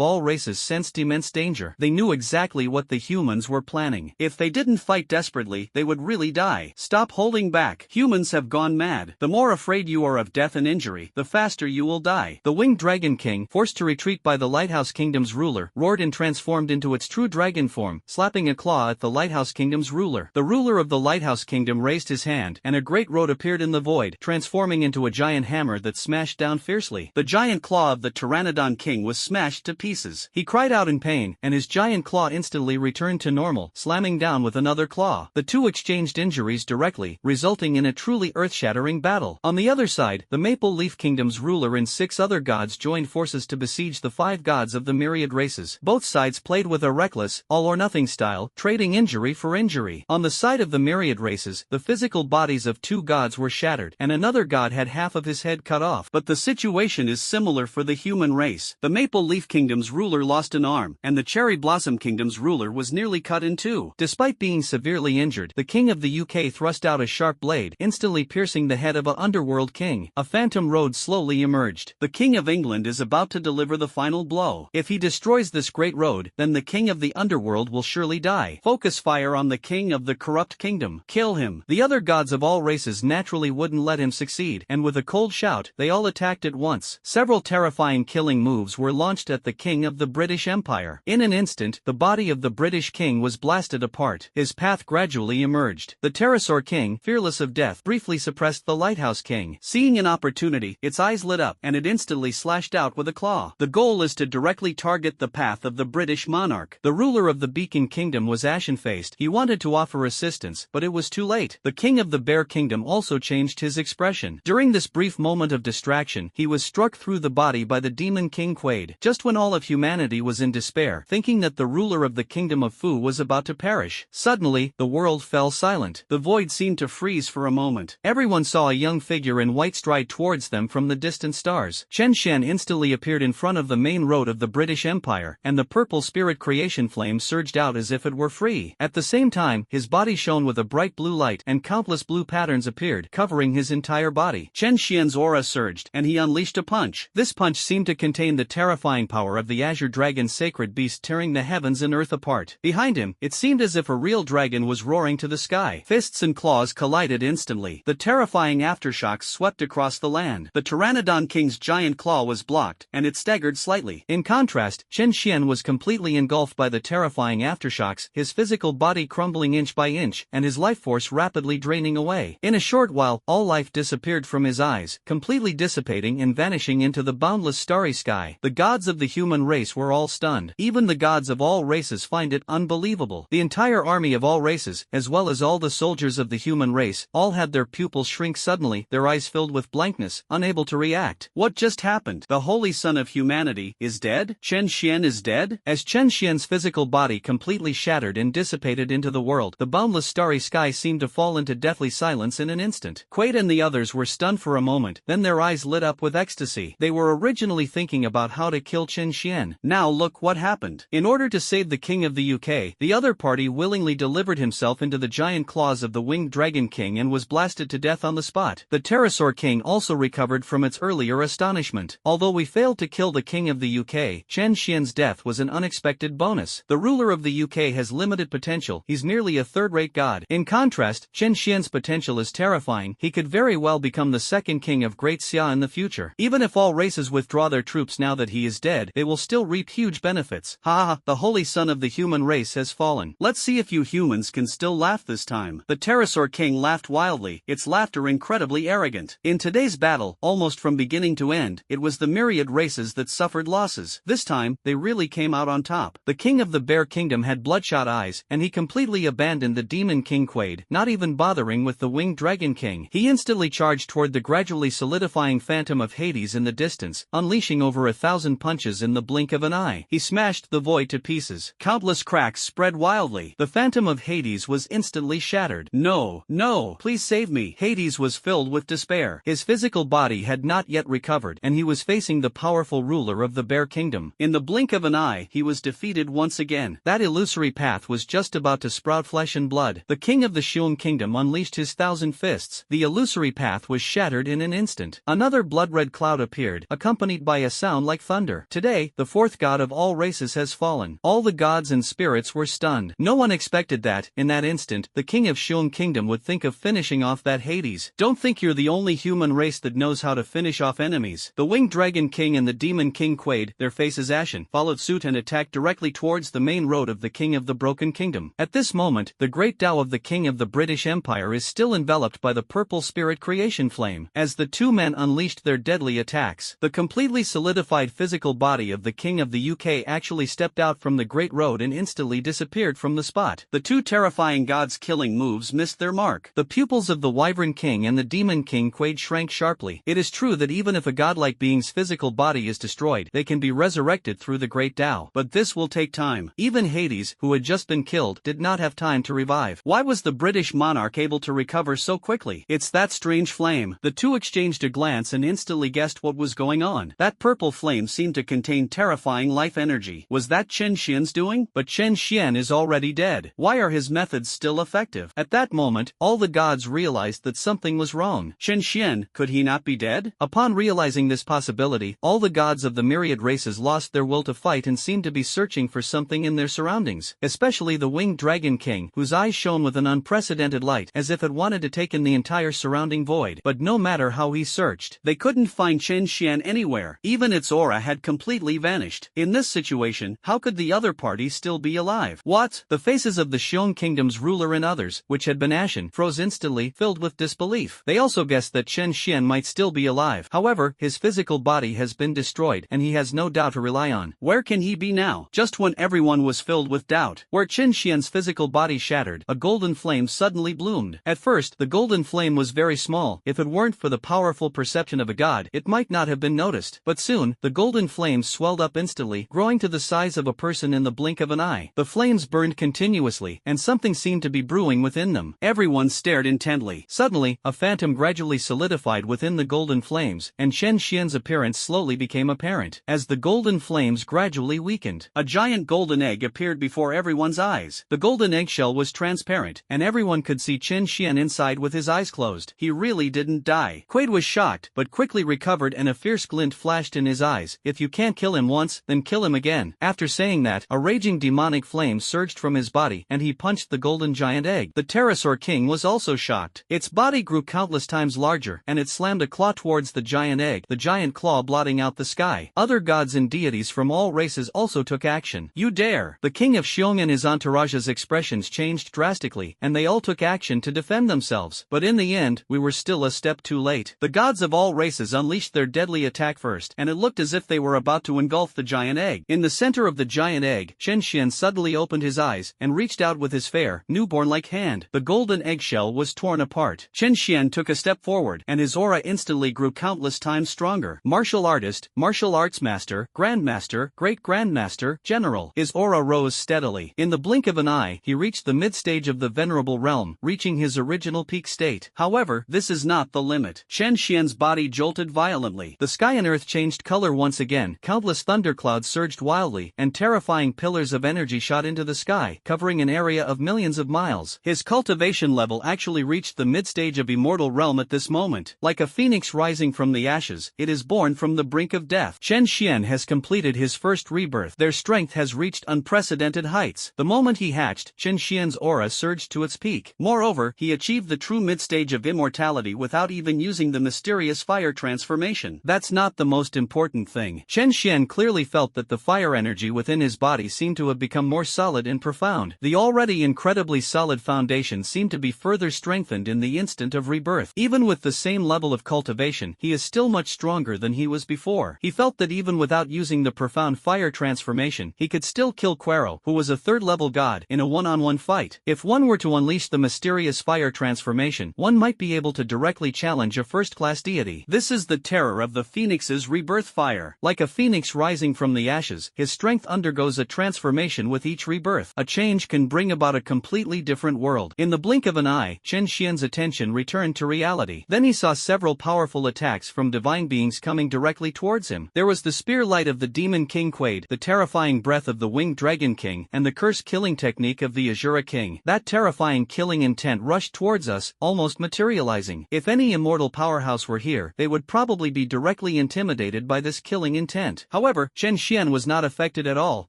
all races sensed immense danger. They knew exactly what the humans were planning. If they didn't fight desperately, they would really die. Stop holding back. Humans have gone mad. The more afraid you are of death and injury, the faster you will die. The Winged Dragon King, forced to retreat by the Lighthouse Kingdom's ruler, roared and transformed into its true dragon form, slapping a claw at the Lighthouse Kingdom's ruler. The ruler of the Lighthouse Kingdom raised his hand, and a great road appeared in the void, transforming into a giant hammer that smashed down fiercely. The giant claw of the Pteranodon King was smashed to pieces. He cried out in pain, and his giant claw instantly returned to normal, slamming down with another claw. The two exchanged injuries directly, resulting in a truly earth-shattering battle. On the other side, the Maple Leaf Kingdom's ruler and 6 other gods joined forces to besiege the 5 gods of the Myriad races. Both sides played with a reckless, all-or-nothing style, trading injury for injury. On the side of the Myriad races, the physical bodies of 2 gods were shattered, and another god had half of his head cut off. But the situation is similar for the human race. The Maple Leaf Kingdom's ruler lost an arm, arm, and the Cherry Blossom Kingdom's ruler was nearly cut in two. Despite being severely injured, the king of the UK thrust out a sharp blade, instantly piercing the head of an underworld king. A phantom road slowly emerged. The King of England is about to deliver the final blow. If he destroys this great road, then the king of the underworld will surely die. Focus fire on the king of the corrupt kingdom. Kill him. The other gods of all races naturally wouldn't let him succeed, and with a cold shout, they all attacked at once. Several terrifying killing moves were launched at the king of the British Empire. In an instant, the body of the British king was blasted apart. His path gradually emerged. The pterosaur king, fearless of death, briefly suppressed the lighthouse king. Seeing an opportunity, its eyes lit up, and it instantly slashed out with a claw. The goal is to directly target the path of the British monarch. The ruler of the Beacon Kingdom was ashen-faced. He wanted to offer assistance, but it was too late. The king of the Bear Kingdom also changed his expression. During this brief moment of distraction, he was struck through the body by the demon king Quaid. Just when all of humanity was in despair, thinking that the ruler of the kingdom of Fu was about to perish, suddenly, the world fell silent. The void seemed to freeze for a moment. Everyone saw a young figure in white stride towards them from the distant stars. Chen Xian instantly appeared in front of the main road of the British Empire, and the purple spirit creation flame surged out as if it were free. At the same time, his body shone with a bright blue light, and countless blue patterns appeared, covering his entire body. Chen Xian's aura surged, and he unleashed a punch. This punch seemed to contain the terrifying power of the Azure Dragon's sacred beast, tearing the heavens and earth apart. Behind him, it seemed as if a real dragon was roaring to the sky. Fists and claws collided instantly. The terrifying aftershocks swept across the land. The Pteranodon King's giant claw was blocked, and it staggered slightly. In contrast, Chen Xian was completely engulfed by the terrifying aftershocks, his physical body crumbling inch by inch, and his life force rapidly draining away. In a short while, all life disappeared from his eyes, completely dissipating and vanishing into the boundless starry sky. The gods of the human race were all stunned. Even the gods of all races find it unbelievable. The entire army of all races, as well as all the soldiers of the human race, all had their pupils shrink suddenly, their eyes filled with blankness, unable to react. What just happened? The Holy Son of Humanity is dead? Chen Xian is dead? As Chen Xian's physical body completely shattered and dissipated into the world, the boundless starry sky seemed to fall into deathly silence in an instant. Quaid and the others were stunned for a moment, then their eyes lit up with ecstasy. They were originally thinking about how to kill Chen Xian. Now look what happened. In order to save the king of the UK, the other party willingly delivered himself into the giant claws of the winged dragon king and was blasted to death on the spot. The pterosaur king also recovered from its earlier astonishment. Although we failed to kill the king of the UK, Chen Xian's death was an unexpected bonus. The ruler of the UK has limited potential. He's merely a third-rate god. In contrast, Chen Xian's potential is terrifying. He could very well become the second king of Great Xia in the future. Even if all races withdraw their troops now that he is dead, they will still reap huge benefits. Ha ha, the holy son of the human race has fallen. Let's see if you humans can still laugh this time. The pterosaur king laughed wildly, its laughter incredibly arrogant. In today's battle, almost from beginning to end, it was the Myriad races that suffered losses. This time, they really came out on top. The king of the Bear Kingdom had bloodshot eyes, and he completely abandoned the demon king Quaid, not even bothering with the winged dragon king. He instantly charged toward the gradually solidifying phantom of Hades in the distance, unleashing over 1,000 punches in the blink of an eye. He smashed the void to pieces. Countless cracks spread wildly. The phantom of Hades was instantly shattered. No, no, please save me. Hades was filled with despair. His physical body had not yet recovered, and he was facing the powerful ruler of the Bear Kingdom. In the blink of an eye, he was defeated once again. That illusory path was just about to sprout flesh and blood. The king of the Shun Kingdom unleashed his 1,000 fists. The illusory path was shattered in an instant. Another blood-red cloud appeared, accompanied by a sound like thunder. Today, the fourth god of all races has fallen. All the gods and spirits were stunned. No one expected that, in that instant, the king of Shun Kingdom would think of finishing off that Hades. Don't think you're the only human race that knows how to finish off enemies. The winged dragon king and the demon king Quaid, their faces ashen, followed suit and attacked directly towards the main road of the king of the Broken Kingdom. At this moment, the great Tao of the king of the British Empire is still enveloped by the purple spirit creation flame. As the two men unleashed their deadly attacks, the completely solidified physical body of the king of the UK actually stepped out from the great road and instantly disappeared from the spot. The two terrifying gods' killing moves missed their mark. The pupils of the Wyvern King and the Demon King Quaid shrank sharply. It is true that even if a godlike being's physical body is destroyed, they can be resurrected through the great Tao. But this will take time. Even Hades, who had just been killed, did not have time to revive. Why was the British monarch able to recover so quickly? It's that strange flame. The two exchanged a glance and instantly guessed what was going on. That purple flame seemed to contain terrifying life energy. energy. Was that Chen Xian's doing? But Chen Xian is already dead. Why are his methods still effective? At that moment, all the gods realized that something was wrong. Chen Xian, could he not be dead? Upon realizing this possibility, all the gods of the myriad races lost their will to fight and seemed to be searching for something in their surroundings, especially the winged dragon king, whose eyes shone with an unprecedented light, as if it wanted to take in the entire surrounding void. But no matter how he searched, they couldn't find Chen Xian anywhere. Even its aura had completely vanished. In this situation, how could the other party still be alive? What? The faces of the Xiong kingdom's ruler and others, which had been ashen, froze instantly, filled with disbelief. They also guessed that Chen Xian might still be alive. However, his physical body has been destroyed, and he has no doubt to rely on. Where can he be now? Just when everyone was filled with doubt, where Chen Xian's physical body shattered, a golden flame suddenly bloomed. At first, the golden flame was very small. If it weren't for the powerful perception of a god, it might not have been noticed. But soon, the golden flames swelled up instantly, growing to the size of a person in the blink of an eye. The flames burned continuously, and something seemed to be brewing within them. Everyone stared intently. Suddenly, a phantom gradually solidified within the golden flames, and Chen Xian's appearance slowly became apparent. As the golden flames gradually weakened, a giant golden egg appeared before everyone's eyes. The golden eggshell was transparent, and everyone could see Chen Xian inside with his eyes closed. He really didn't die. Quaid was shocked, but quickly recovered and a fierce glint flashed in his eyes. If you can't kill him once, then kill him again. After saying that, a raging demonic flame surged from his body, and he punched the golden giant egg. The pterosaur king was also shocked. Its body grew countless times larger, and it slammed a claw towards the giant egg, the giant claw blotting out the sky. Other gods and deities from all races also took action. You dare! The king of Xiong and his entourage's expressions changed drastically, and they all took action to defend themselves. But in the end, we were still a step too late. The gods of all races unleashed their deadly attack first, and it looked as if they were about to engulf the giant egg. In the center of the giant egg, Chen Xian suddenly opened his eyes, and reached out with his fair, newborn-like hand. The golden eggshell was torn apart. Chen Xian took a step forward, and his aura instantly grew countless times stronger. Martial artist, martial arts master, grandmaster, great-grandmaster, general. His aura rose steadily. In the blink of an eye, he reached the mid-stage of the venerable realm, reaching his original peak state. However, this is not the limit. Chen Xian's body jolted violently. The sky and earth changed color once again. Countless thunderclouds surged wildly, and terrifying pillars of energy shot into the sky, covering an area of millions of miles. His cultivation level actually reached the mid-stage of immortal realm at this moment. Like a phoenix rising from the ashes, it is born from the brink of death. Chen Xian has completed his first rebirth. Their strength has reached unprecedented heights. The moment he hatched, Chen Xian's aura surged to its peak. Moreover, he achieved the true mid-stage of immortality without even using the mysterious fire transformation. That's not the most important thing. Chen Xian clearly felt that the fire energy within his body seemed to have become more solid and profound. The already incredibly solid foundation seemed to be further strengthened in the instant of rebirth. Even with the same level of cultivation, he is still much stronger than he was before. He felt that even without using the profound fire transformation, he could still kill Quero, who was a third-level god, in a one-on-one fight. If one were to unleash the mysterious fire transformation, one might be able to directly challenge a first-class deity. This is the terror of the phoenix's rebirth fire. Like a phoenix rising from the ashes, his strength undergoes a transformation with each rebirth. A change can bring about a completely different world. In the blink of an eye, Chen Xian's attention returned to reality. Then he saw several powerful attacks from divine beings coming directly towards him. There was the spear light of the demon king Quaid, the terrifying breath of the winged dragon king, and the curse-killing technique of the Azura king. That terrifying killing intent rushed towards us, almost materializing. If any immortal powerhouse were here, they would probably be directly intimidated by this killing intent. However, Chen Xian was not affected at all.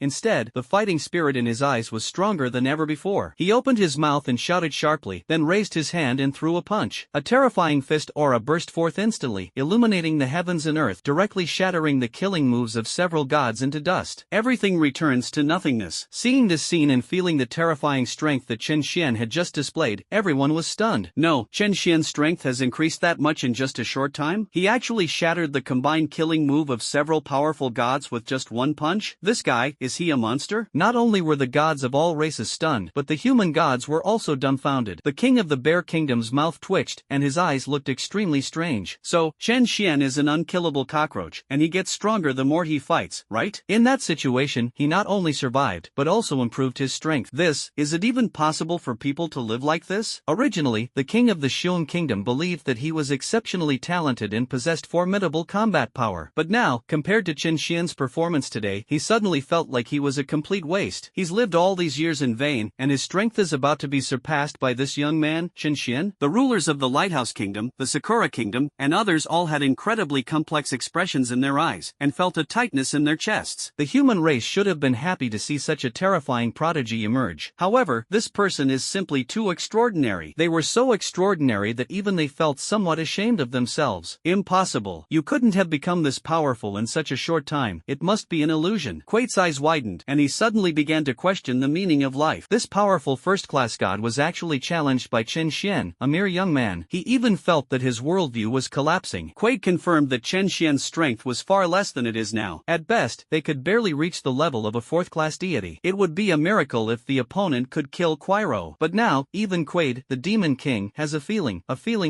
Instead, the fighting spirit in his eyes was stronger than ever before. He opened his mouth and shouted sharply, then raised his hand and threw a punch. A terrifying fist aura burst forth instantly, illuminating the heavens and earth, directly shattering the killing moves of several gods into dust. Everything returns to nothingness. Seeing this scene and feeling the terrifying strength that Chen Xian had just displayed, everyone was stunned. No, Chen Xian's strength has increased that much in just a short time? He actually shattered the combined killing move of several powerful gods with just one punch? This guy, is he a monster? Not only were the gods of all races stunned, but the human gods were also dumbfounded. The king of the Bear Kingdom's mouth twitched, and his eyes looked extremely strange. So, Chen Xian is an unkillable cockroach, and he gets stronger the more he fights, right? In that situation, he not only survived, but also improved his strength. Is it even possible for people to live like this? Originally, the king of the Xiong Kingdom believed that he was exceptionally talented and possessed formidable combat power. But now, compared to Chen Xian's performance today, day, he suddenly felt like he was a complete waste. He's lived all these years in vain, and his strength is about to be surpassed by this young man, Chen. The rulers of the Lighthouse Kingdom, the Sakura Kingdom, and others all had incredibly complex expressions in their eyes, and felt a tightness in their chests. The human race should have been happy to see such a terrifying prodigy emerge. However, this person is simply too extraordinary. They were so extraordinary that even they felt somewhat ashamed of themselves. Impossible. You couldn't have become this powerful in such a short time. It must be an illusion. Quaid's eyes widened, and he suddenly began to question the meaning of life. This powerful first-class god was actually challenged by Chen Xian, a mere young man. He even felt that his worldview was collapsing. Quaid confirmed that Chen Xian's strength was far less than it is now. At best, they could barely reach the level of a fourth-class deity. It would be a miracle if the opponent could kill Quairo. But now, even Quaid, the Demon King, has a feeling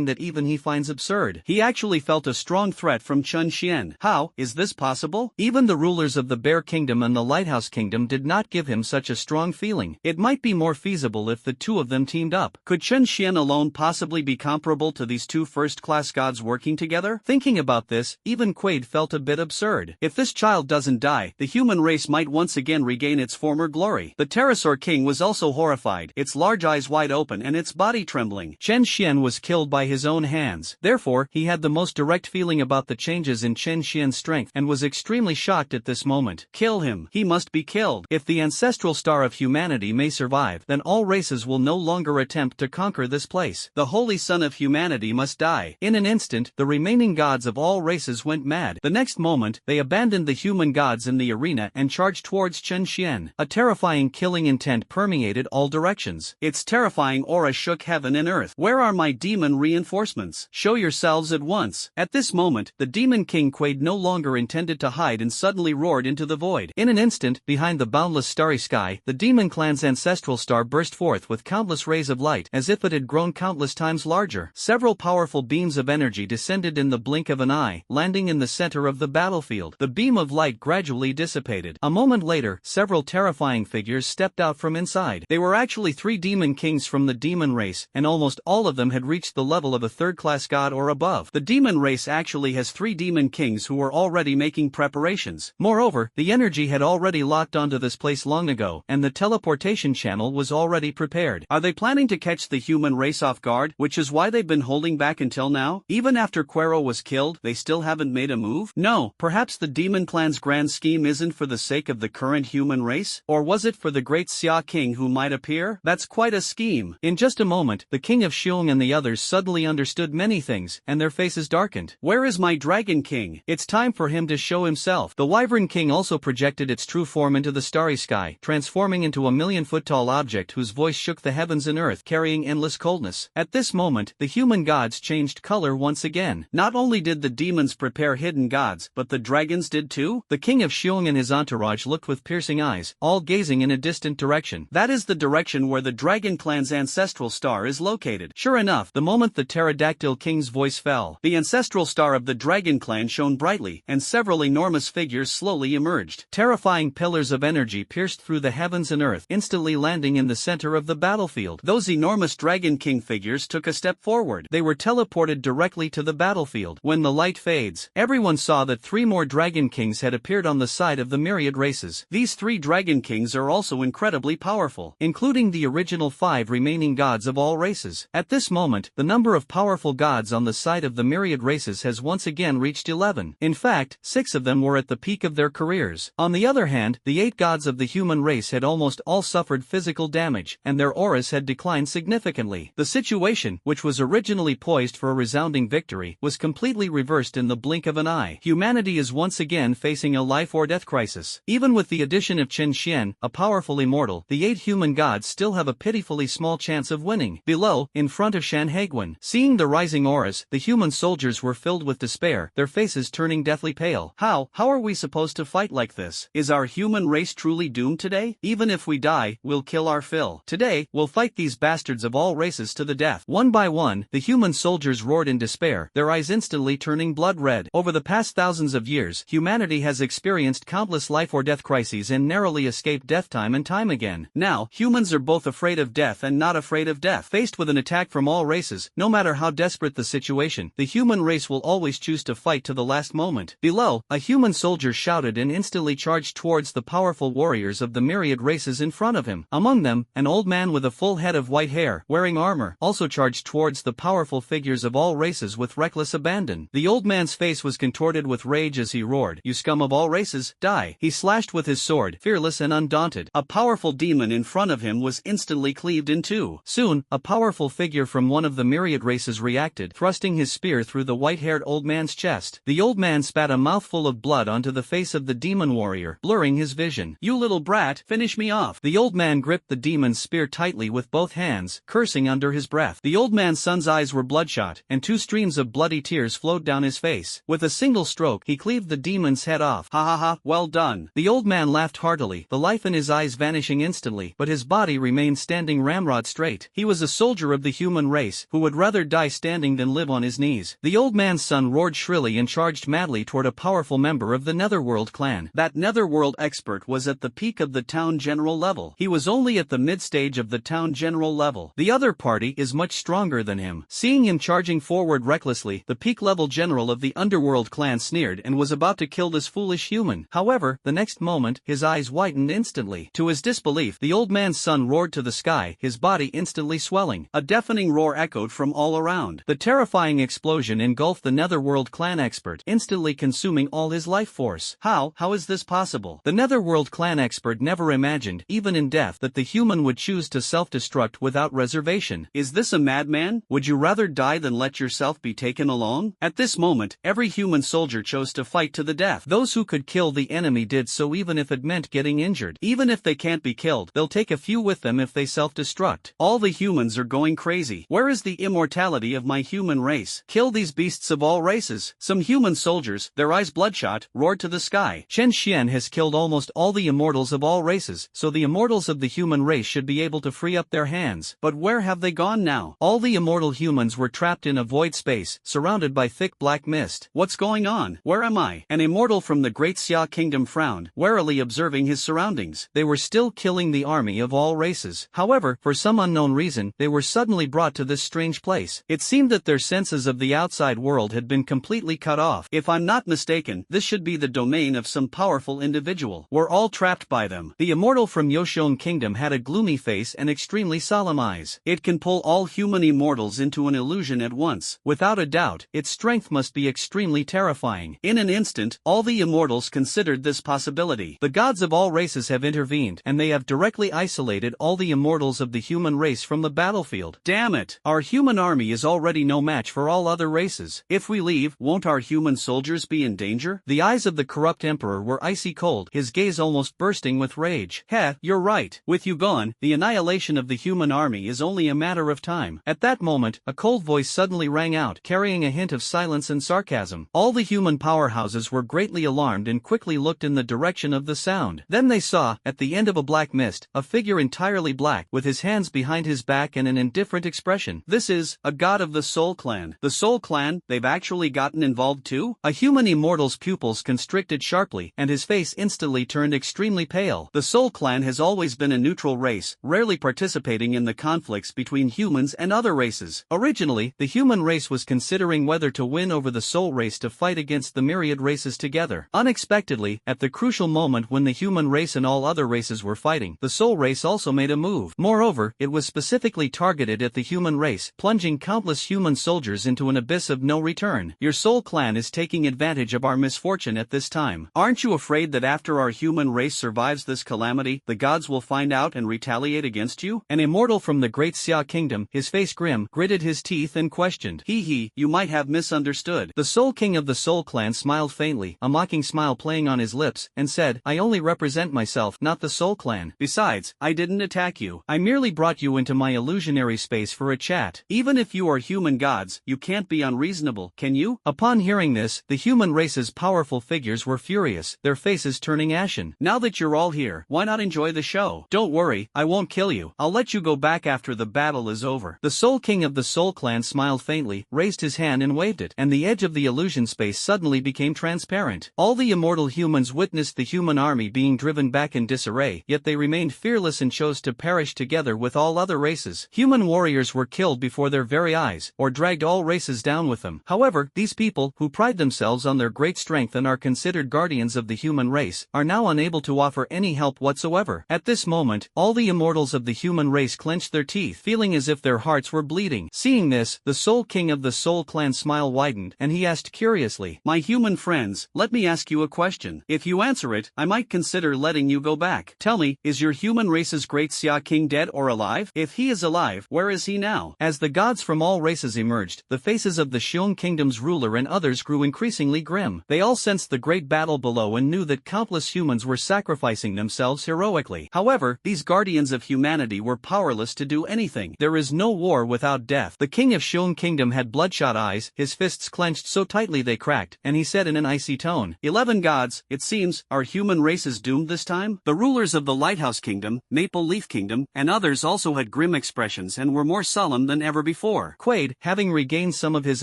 that even he finds absurd. He actually felt a strong threat from Chen Xian. How is this possible? Even the rulers of the Bear Kingdom and the Lighthouse Kingdom did not give him such a strong feeling. It might be more feasible if the two of them teamed up. Could Chen Xian alone possibly be comparable to these two first-class gods working together? Thinking about this, even Quaid felt a bit absurd. If this child doesn't die, the human race might once again regain its former glory. The Pterosaur King was also horrified, its large eyes wide open and its body trembling. Chen Xian was killed by his own hands. Therefore, he had the most direct feeling about the changes in Chen Xian's strength and was extremely shocked at this moment. Kill him. He must be killed. If the ancestral star of humanity may survive, then all races will no longer attempt to conquer this place. The holy son of humanity must die. In an instant, the remaining gods of all races went mad. The next moment, they abandoned the human gods in the arena and charged towards Chen Xian. A terrifying killing intent permeated all directions. Its terrifying aura shook heaven and earth. Where are my demon reinforcements? Show yourselves at once. At this moment, the Demon King Quaid no longer intended to hide and suddenly roared into the void. In an instant, behind the boundless starry sky, the Demon Clan's ancestral star burst forth with countless rays of light, as if it had grown countless times larger. Several powerful beams of energy descended in the blink of an eye, landing in the center of the battlefield. The beam of light gradually dissipated. A moment later, several terrifying figures stepped out from inside. They were actually three demon kings from the demon race, and almost all of them had reached the level of a third-class god or above. The demon race actually has three demon kings who were already making preparations. Moreover, the energy had already locked onto this place long ago, and the teleportation channel was already prepared. Are they planning to catch the human race off guard, which is why they've been holding back until now? Even after Quairo was killed, they still haven't made a move? No, perhaps the Demon Clan's grand scheme isn't for the sake of the current human race? Or was it for the great Xia King who might appear? That's quite a scheme. In just a moment, the King of Xiong and the others suddenly understood many things, and their faces darkened. Where is my Dragon King? It's time for him to show himself. The Wyvern King also projected its true form into the starry sky, transforming into a 1,000,000-foot-tall object whose voice shook the heavens and earth, carrying endless coldness. At this moment, the human gods changed color once again. Not only did the demons prepare hidden gods, but the dragons did too? The King of Xiong and his entourage looked with piercing eyes, all gazing in a distant direction. That is the direction where the Dragon Clan's ancestral star is located. Sure enough, the moment the Pterodactyl King's voice fell, the ancestral star of the Dragon Clan shone brightly, and several enormous figures slowly emerged. Terrifying pillars of energy pierced through the heavens and earth, instantly landing in the center of the battlefield. Those enormous Dragon King figures took a step forward. They were teleported directly to the battlefield. When the light fades, everyone saw that three more Dragon Kings had appeared on the side of the Myriad races. These three Dragon Kings are also incredibly powerful, including the original 5 remaining gods of all races. At this moment, the number of powerful gods on the side of the Myriad races has once again reached 11. In fact, 6 of them were at the peak of their careers. On the other hand, the 8 gods of the human race had almost all suffered physical damage, and their auras had declined significantly. The situation, which was originally poised for a resounding victory, was completely reversed in the blink of an eye. Humanity is once again facing a life-or-death crisis. Even with the addition of Chen Xian, a powerful immortal, the 8 human gods still have a pitifully small chance of winning. Below, in front of Shan Haiguan, seeing the rising auras, the human soldiers were filled with despair, their faces turning deathly pale. How are we supposed to fight like this? Is our human race truly doomed today? Even if we die, we'll kill our fill. Today, we'll fight these bastards of all races to the death. One by one, the human soldiers roared in despair, their eyes instantly turning blood red. Over the past thousands of years, humanity has experienced countless life-or-death crises and narrowly escaped death time and time again. Now, humans are both afraid of death and not afraid of death. Faced with an attack from all races, no matter how desperate the situation, the human race will always choose to fight to the last moment. Below, a human soldier shouted in and instantly charged towards the powerful warriors of the myriad races in front of him. Among them, an old man with a full head of white hair, wearing armor, also charged towards the powerful figures of all races with reckless abandon. The old man's face was contorted with rage as he roared, "You scum of all races, die!" He slashed with his sword, fearless and undaunted. A powerful demon in front of him was instantly cleaved in two. Soon, a powerful figure from one of the myriad races reacted, thrusting his spear through the white-haired old man's chest. The old man spat a mouthful of blood onto the face of the demon warrior, blurring his vision. "You little brat, finish me off!" The old man gripped the demon's spear tightly with both hands, cursing under his breath. The old man's son's eyes were bloodshot, and 2 streams of bloody tears flowed down his face. With a single stroke, he cleaved the demon's head off. "Ha ha ha, well done!" The old man laughed heartily, the life in his eyes vanishing instantly, but his body remained standing ramrod straight. He was a soldier of the human race, who would rather die standing than live on his knees. The old man's son roared shrilly and charged madly toward a powerful member of the Netherworld clan. That Netherworld expert was at the peak of the town general level. He was only at the mid-stage of the town general level. The other party is much stronger than him. Seeing him charging forward recklessly, the peak-level general of the Underworld clan sneered and was about to kill this foolish human. However, the next moment, his eyes widened instantly. To his disbelief, the old man's son roared to the sky, his body instantly swelling. A deafening roar echoed from all around. The terrifying explosion engulfed the Netherworld clan expert, instantly consuming all his life force. How is this possible? The Netherworld clan expert never imagined, even in death, that the human would choose to self-destruct without reservation. Is this a madman? Would you rather die than let yourself be taken along? At this moment, every human soldier chose to fight to the death. Those who could kill the enemy did so even if it meant getting injured. Even if they can't be killed, they'll take a few with them if they self-destruct. All the humans are going crazy. Where is the immortality of my human race? Kill these beasts of all races. Some human soldiers, their eyes bloodshot, roared to the sky. Chen Xian has killed almost all the immortals of all races, so the immortals of the human race should be able to free up their hands. But where have they gone now? All the immortal humans were trapped in a void space, surrounded by thick black mist. What's going on? Where am I? An immortal from the Great Xia Kingdom frowned, warily observing his surroundings. They were still killing the army of all races. However, for some unknown reason, they were suddenly brought to this strange place. It seemed that their senses of the outside world had been completely cut off. If I'm not mistaken, this should be the domain of some powerful individual. We're all trapped by them. The immortal from Yoshong Kingdom had a gloomy face and extremely solemn eyes. It can pull all human immortals into an illusion at once. Without a doubt, its strength must be extremely terrifying. In an instant, all the immortals considered this possibility. The gods of all races have intervened, and they have directly isolated all the immortals of the human race from the battlefield. Damn it! Our human army is already no match for all other races. If we leave, won't our human soldiers be in danger? The eyes of the corrupt emperor were icy cold, his gaze almost bursting with rage. Heh, you're right. With you gone, the annihilation of the human army is only a matter of time. At that moment, a cold voice suddenly rang out, carrying a hint of silence and sarcasm. All the human powerhouses were greatly alarmed and quickly looked in the direction of the sound. Then they saw, at the end of a black mist, a figure entirely black, with his hands behind his back and an indifferent expression. This is a god of the Soul Clan. The Soul Clan, they've actually gotten involved too? A human immortal's pupils constricted sharply, and his face instantly turned extremely pale. The Soul Clan has always been a neutral race, rarely participating in the conflicts between humans and other races. Originally, the human race was considering whether to win over the Soul race to fight against the myriad races together. Unexpectedly, at the crucial moment when the human race and all other races were fighting, the Soul race also made a move. Moreover, it was specifically targeted at the human race, plunging countless human soldiers into an abyss of no return. Your Soul Clan is taking advantage of our misfortune at this time. Aren't you afraid that after our human race survives this calamity, the gods will find out and retaliate against you? An immortal from the Great Xia Kingdom, his face grim, gritted his teeth and questioned. He, you might have misunderstood. The Soul King of the Soul Clan smiled faintly, a mocking smile playing on his lips, and said, I only represent myself, not the Soul Clan. Besides, I didn't attack you. I merely brought you into my illusionary space for a chat. Even if you are human gods, you can't be unreasonable, can you? Upon hearing this, the human race's powerful figures were furious, their faces turning ashen. Now that you're all here, why not enjoy the show? Don't worry, I won't kill you. I'll let you go back after the battle is over. The Soul King of the Soul Clan smiled faintly, raised his hand and waved it, and the edge of the illusion space suddenly became transparent. All the immortal humans witnessed the human army being driven back in disarray, yet they remained fearless and chose to perish together with all other races. Human warriors were killed before their very eyes, or dragged all races down with them. However, these people, who pride themselves on their great strength and are considered guardians guardians of the human race, are now unable to offer any help whatsoever. At this moment, all the immortals of the human race clenched their teeth, feeling as if their hearts were bleeding. Seeing this, the Soul King of the Soul Clan smile widened, and he asked curiously, "My human friends, let me ask you a question. If you answer it, I might consider letting you go back. Tell me, is your human race's great Xia King dead or alive? If he is alive, where is he now?" As the gods from all races emerged, the faces of the Xiong Kingdom's ruler and others grew increasingly grim. They all sensed the great battle below and knew that countless humans were sacrificing themselves heroically. However, these guardians of humanity were powerless to do anything. There is no war without death. The king of Xiong Kingdom had bloodshot eyes, his fists clenched so tightly they cracked, and he said in an icy tone, 11 gods, it seems, our human race is doomed this time? The rulers of the Lighthouse Kingdom, Maple Leaf Kingdom, and others also had grim expressions and were more solemn than ever before. Quaid, having regained some of his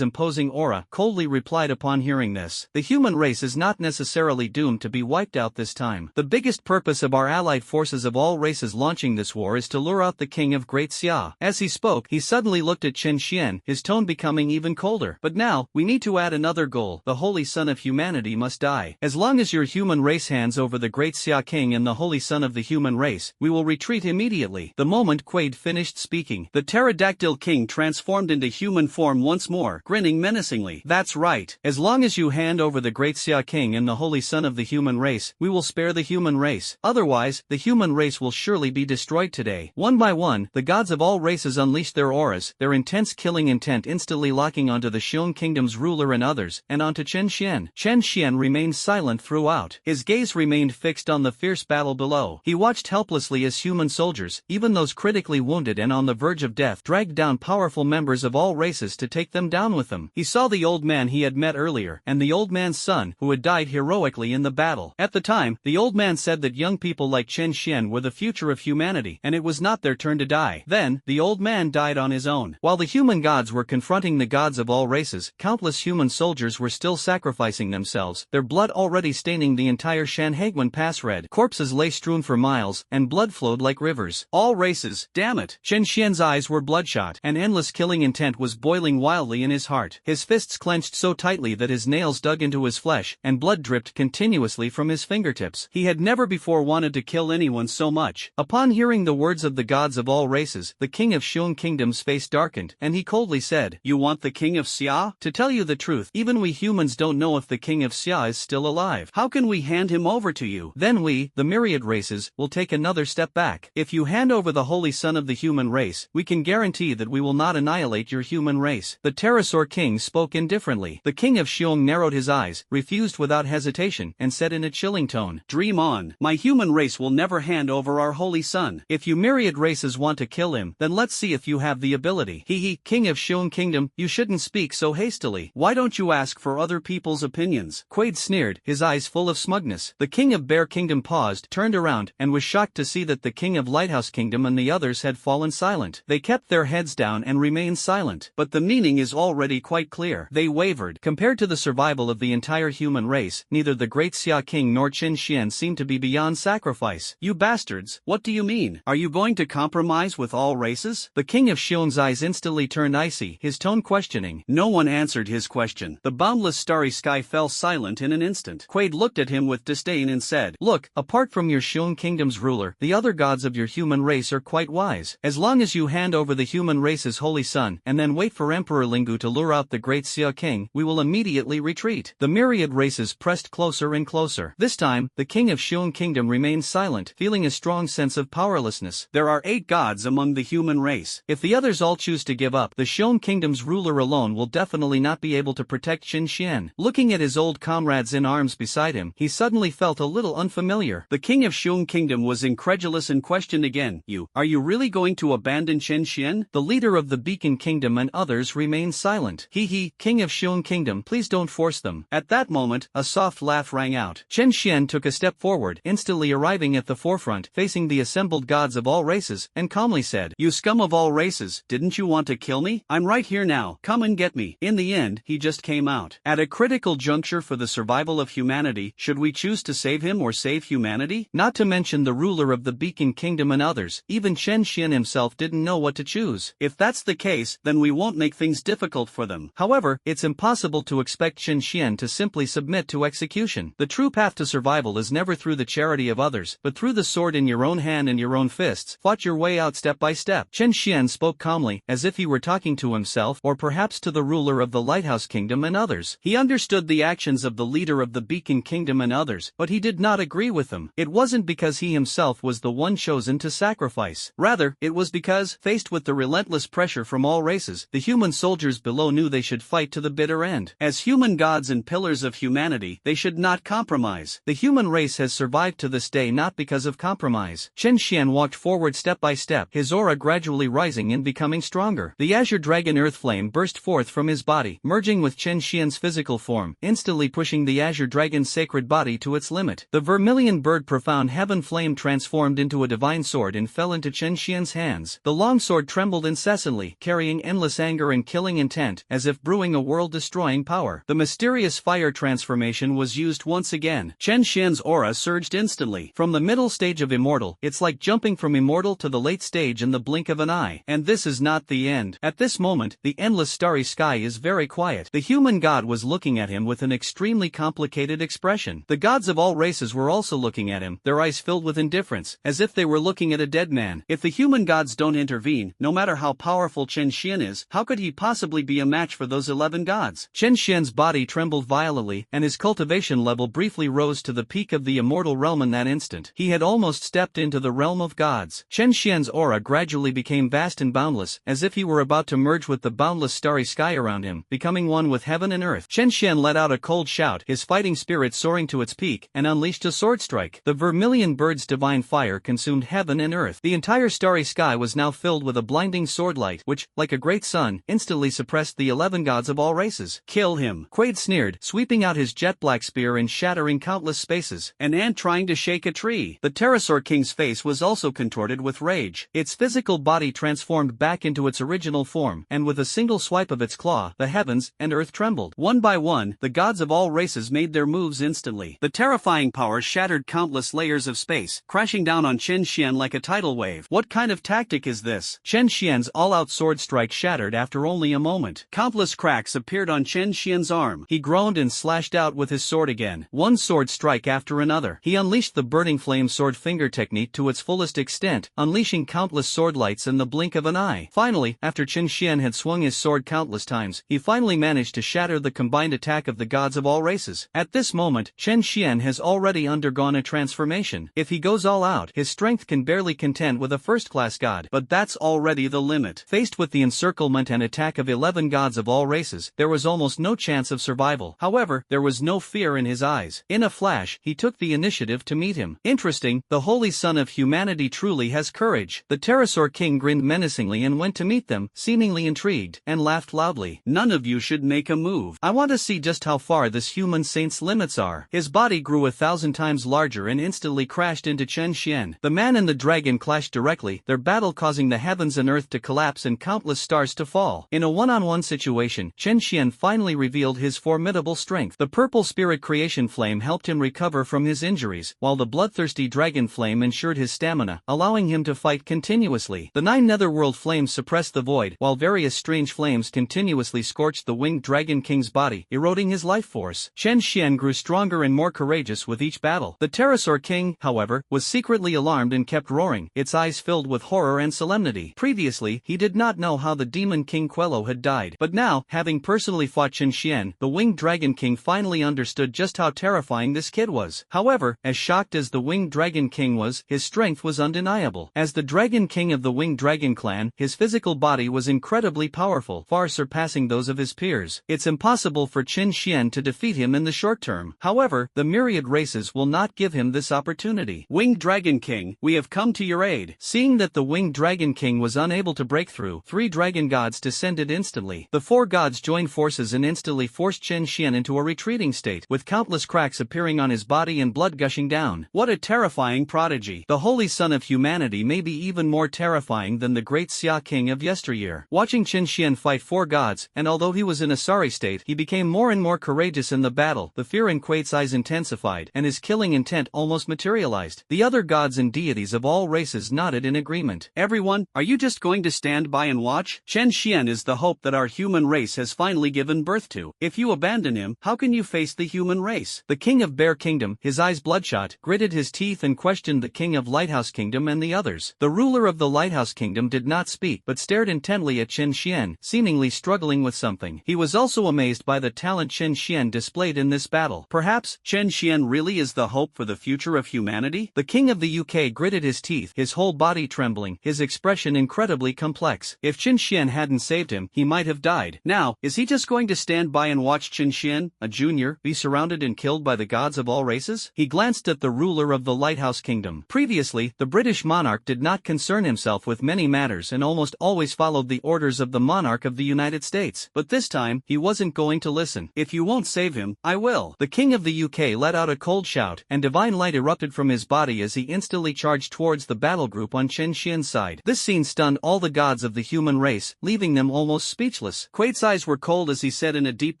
imposing aura, coldly replied upon hearing this, "The human race is not necessarily doomed to be wiped out this time. The biggest purpose of our allied forces of all races launching this war is to lure out the king of Great Xia." As he spoke, he suddenly looked at Chen Xian, his tone becoming even colder. "But now, we need to add another goal. The Holy Son of Humanity must die. As long as your human race hands over the Great Xia King and the Holy Son of the human race, we will retreat immediately." The moment Quaid finished speaking, the pterodactyl king transformed into human form once more, grinning menacingly. "That's right. As long as you hand over the Great Xia King and the Holy Son of the human race, we will spare the human race. Otherwise, the human race will surely be destroyed today." One by one, the gods of all races unleashed their auras, their intense killing intent instantly locking onto the Xiong Kingdom's ruler and others, and onto Chen Xian. Chen Xian remained silent throughout. His gaze remained fixed on the fierce battle below. He watched helplessly as human soldiers, even those critically wounded and on the verge of death, dragged down powerful members of all races to take them down with them. He saw the old man he had met earlier, and the old man's son, who had died heroically in the battle. At the time, the old man said that young people like Chen Xian were the future of humanity, and it was not their turn to die. Then, the old man died on his own. While the human gods were confronting the gods of all races, countless human soldiers were still sacrificing themselves, their blood already staining the entire Shanhaiguan Pass red. Corpses lay strewn for miles, and blood flowed like rivers. All races, damn it! Chen Xian's eyes were bloodshot, and endless killing intent was boiling wildly in his heart. His fists clenched so tightly that his nails dug into his flesh, and blood dripped continuously from his fingertips. He had never before wanted to kill anyone so much. Upon hearing the words of the gods of all races, the king of Xiong Kingdom's face darkened, and he coldly said, "You want the king of Xia? To tell you the truth, even we humans don't know if the king of Xia is still alive. How can we hand him over to you? Then we, the Myriad races, will take another step back. If you hand over the Holy Son of the human race, we can guarantee that we will not annihilate your human race." The pterosaur king spoke indifferently. The king of Xiong narrowed his eyes, refused without hesitation, and said in a chilling tone, "Dream on. My human race will never hand over our holy son. If you Myriad races want to kill him, then let's see if you have the ability." He, king of Xiong Kingdom, you shouldn't speak so hastily. Why don't you ask for other people's opinions? Quaid sneered, his eyes full of smugness. The king of Bear Kingdom paused, turned around, and was shocked to see that the king of Lighthouse Kingdom and the others had fallen silent. They kept their heads down and remained silent. But the meaning is already quite clear. They wavered. Compared to the survival of the entire human race, neither the great Xia King nor Chen Xian seemed to be beyond sacrifice. "You bastards, what do you mean? Are you going to compromise with all races?" The king of Xiong's eyes instantly turned icy, his tone questioning. No one answered his question. The boundless starry sky fell silent in an instant. Quaid looked at him with disdain and said, "Look, apart from your Xiong Kingdom's ruler, the other gods of your human race are quite wise. As long as you hand over the human race's holy son, and then wait for Emperor Lingu to lure out the great Xia King, we will immediately retreat." The Myriad races pressed closer and closer. This time, the king of Xiong Kingdom remained silent, feeling a strong sense of powerlessness. There are 8 gods among the human race. If the others all choose to give up, the Xiong Kingdom's ruler alone will definitely not be able to protect Chen Xian. Looking at his old comrades in arms beside him, he suddenly felt a little unfamiliar. The king of Xiong Kingdom was incredulous and questioned again, Are you really going to abandon Chen Xian?" The leader of the Beacon Kingdom and others remained silent. King of Xiong Kingdom, please don't force them." At that moment, a soft laugh rang out. Chen Xian took a step forward, instantly arriving at the forefront, facing the assembled gods of all races, and calmly said, "You scum of all races, didn't you want to kill me? I'm right here now, come and get me." In the end, he just came out. At a critical juncture for the survival of humanity, should we choose to save him or save humanity? Not to mention the ruler of the Beacon Kingdom and others, even Chen Xian himself didn't know what to choose. If that's the case, then we won't make things difficult for them. However, it's impossible to expect Chen Xian to simply submit to execution. execution. The true path to survival is never through the charity of others, but through the sword in your own hand and your own fists. Fought your way out step by step. Chen Xian spoke calmly, as if he were talking to himself or perhaps to the ruler of the Lighthouse Kingdom and others. He understood the actions of the leader of the Beacon Kingdom and others, but he did not agree with them. It wasn't because he himself was the one chosen to sacrifice. Rather, it was because, faced with the relentless pressure from all races, the human soldiers below knew they should fight to the bitter end. As human gods and pillars of humanity, they should not compromise. The human race has survived to this day not because of compromise. Chen Xian walked forward step by step, his aura gradually rising and becoming stronger. The azure dragon earth flame burst forth from his body, merging with Chen Xian's physical form, instantly pushing the azure dragon's sacred body to its limit. The vermilion bird profound heaven flame transformed into a divine sword and fell into Chen Xian's hands. The long sword trembled incessantly, carrying endless anger and killing intent, as if brewing a world-destroying power. The mysterious fire transformation was used once again. Chen Xian's aura surged instantly. From the middle stage of immortal, it's like jumping from immortal to the late stage in the blink of an eye. And this is not the end. At this moment, the endless starry sky is very quiet. The human god was looking at him with an extremely complicated expression. The gods of all races were also looking at him, their eyes filled with indifference, as if they were looking at a dead man. If the human gods don't intervene, no matter how powerful Chen Xian is, how could he possibly be a match for those 11 gods? Chen Xian's body trembled violently, and his cultivation level briefly rose to the peak of the immortal realm in that instant. He had almost stepped into the realm of gods. Chen Xian's aura gradually became vast and boundless, as if he were about to merge with the boundless starry sky around him, becoming one with heaven and earth. Chen Xian let out a cold shout, his fighting spirit soaring to its peak, and unleashed a sword strike. The vermilion bird's divine fire consumed heaven and earth. The entire starry sky was now filled with a blinding sword light, which, like a great sun, instantly suppressed the 11 gods of all races. Kill him, Quaid sneered, sweeping out his jet-black spear and shattering countless spaces. An ant trying to shake a tree. The Pterosaur King's face was also contorted with rage. Its physical body transformed back into its original form, and with a single swipe of its claw, the heavens and earth trembled. One by one, the gods of all races made their moves instantly. The terrifying power shattered countless layers of space, crashing down on Chen Xian like a tidal wave. What kind of tactic is this? Chen Xian's all-out sword strike shattered after only a moment. Countless cracks appeared on Chen Xian's arm. He groaned and slashed out with his sword again. One sword strike after another. He unleashed the burning flame sword finger technique to its fullest extent, unleashing countless sword lights in the blink of an eye. Finally, after Chen Xian had swung his sword countless times, he finally managed to shatter the combined attack of the gods of all races. At this moment, Chen Xian has already undergone a transformation. If he goes all out, his strength can barely contend with a first-class god, but that's already the limit. Faced with the encirclement and attack of 11 gods of all races, there was almost no chance of survival. However, there was no fear in his eyes. In a flash, he took the initiative to meet him. Interesting, the Holy Son of Humanity truly has courage. The Pterosaur King grinned menacingly and went to meet them, seemingly intrigued, and laughed loudly. None of you should make a move. I want to see just how far this human saint's limits are. His body grew 1,000 times larger and instantly crashed into Chen Xian. The man and the dragon clashed directly, their battle causing the heavens and earth to collapse and countless stars to fall. In a one-on-one situation, Chen Xian finally revealed his formidable strength. The purple spirit creation flame helped him recover from his injuries, while the bloodthirsty dragon flame ensured his stamina, allowing him to fight continuously. The 9 netherworld flames suppressed the void, while various strange flames continuously scorched the winged dragon king's body, eroding his life force. Chen Xian grew stronger and more courageous with each battle. The Pterosaur King, however, was secretly alarmed and kept roaring, its eyes filled with horror and solemnity. Previously, he did not know how the demon king Quello had died, but now, having personally fought Chen Xian, the winged dragon king finally understood just how terrifying this kid was. However, as shocked as the winged dragon king was, his strength was undeniable. As the dragon king of the winged dragon clan, his physical body was incredibly powerful, far surpassing those of his peers. It's impossible for Chen Xian to defeat him in the short term. However, the Myriad races will not give him this opportunity. Winged Dragon King, we have come to your aid. Seeing that the winged dragon king was unable to break through, 3 dragon gods descended instantly. The 4 gods joined forces and instantly forced Chen Xian into a retreating state, with countless cracks appearing on his body and blood gushing down. What a terrifying prodigy. The Holy Son of Humanity may be even more terrifying than the great Xia King of yesteryear. Watching Chen Xian fight 4 gods, and although he was in a sorry state, he became more and more courageous in the battle. The fear in Quaid's eyes intensified, and his killing intent almost materialized. The other gods and deities of all races nodded in agreement. Everyone, are you just going to stand by and watch? Chen Xian is the hope that our human race has finally given birth to. If you abandon him, how can you face the human human race. The king of Bear Kingdom, his eyes bloodshot, gritted his teeth and questioned the king of Lighthouse Kingdom and the others. The ruler of the Lighthouse Kingdom did not speak but stared intently at Chen Xian, seemingly struggling with something. He was also amazed by the talent Chen Xian displayed in this battle. Perhaps Chen Xian really is the hope for the future of humanity? The king of the UK gritted his teeth, his whole body trembling, his expression incredibly complex. If Chen Xian hadn't saved him, he might have died. Now, is he just going to stand by and watch Chen Xian, a junior, be surrounded and killed by the gods of all races? He glanced at the ruler of the Lighthouse Kingdom. Previously, the British monarch did not concern himself with many matters and almost always followed the orders of the monarch of the United States. But this time, he wasn't going to listen. If you won't save him, I will. The king of the UK let out a cold shout, and divine light erupted from his body as he instantly charged towards the battle group on Chen Xian's side. This scene stunned all the gods of the human race, leaving them almost speechless. Quade's eyes were cold as he said in a deep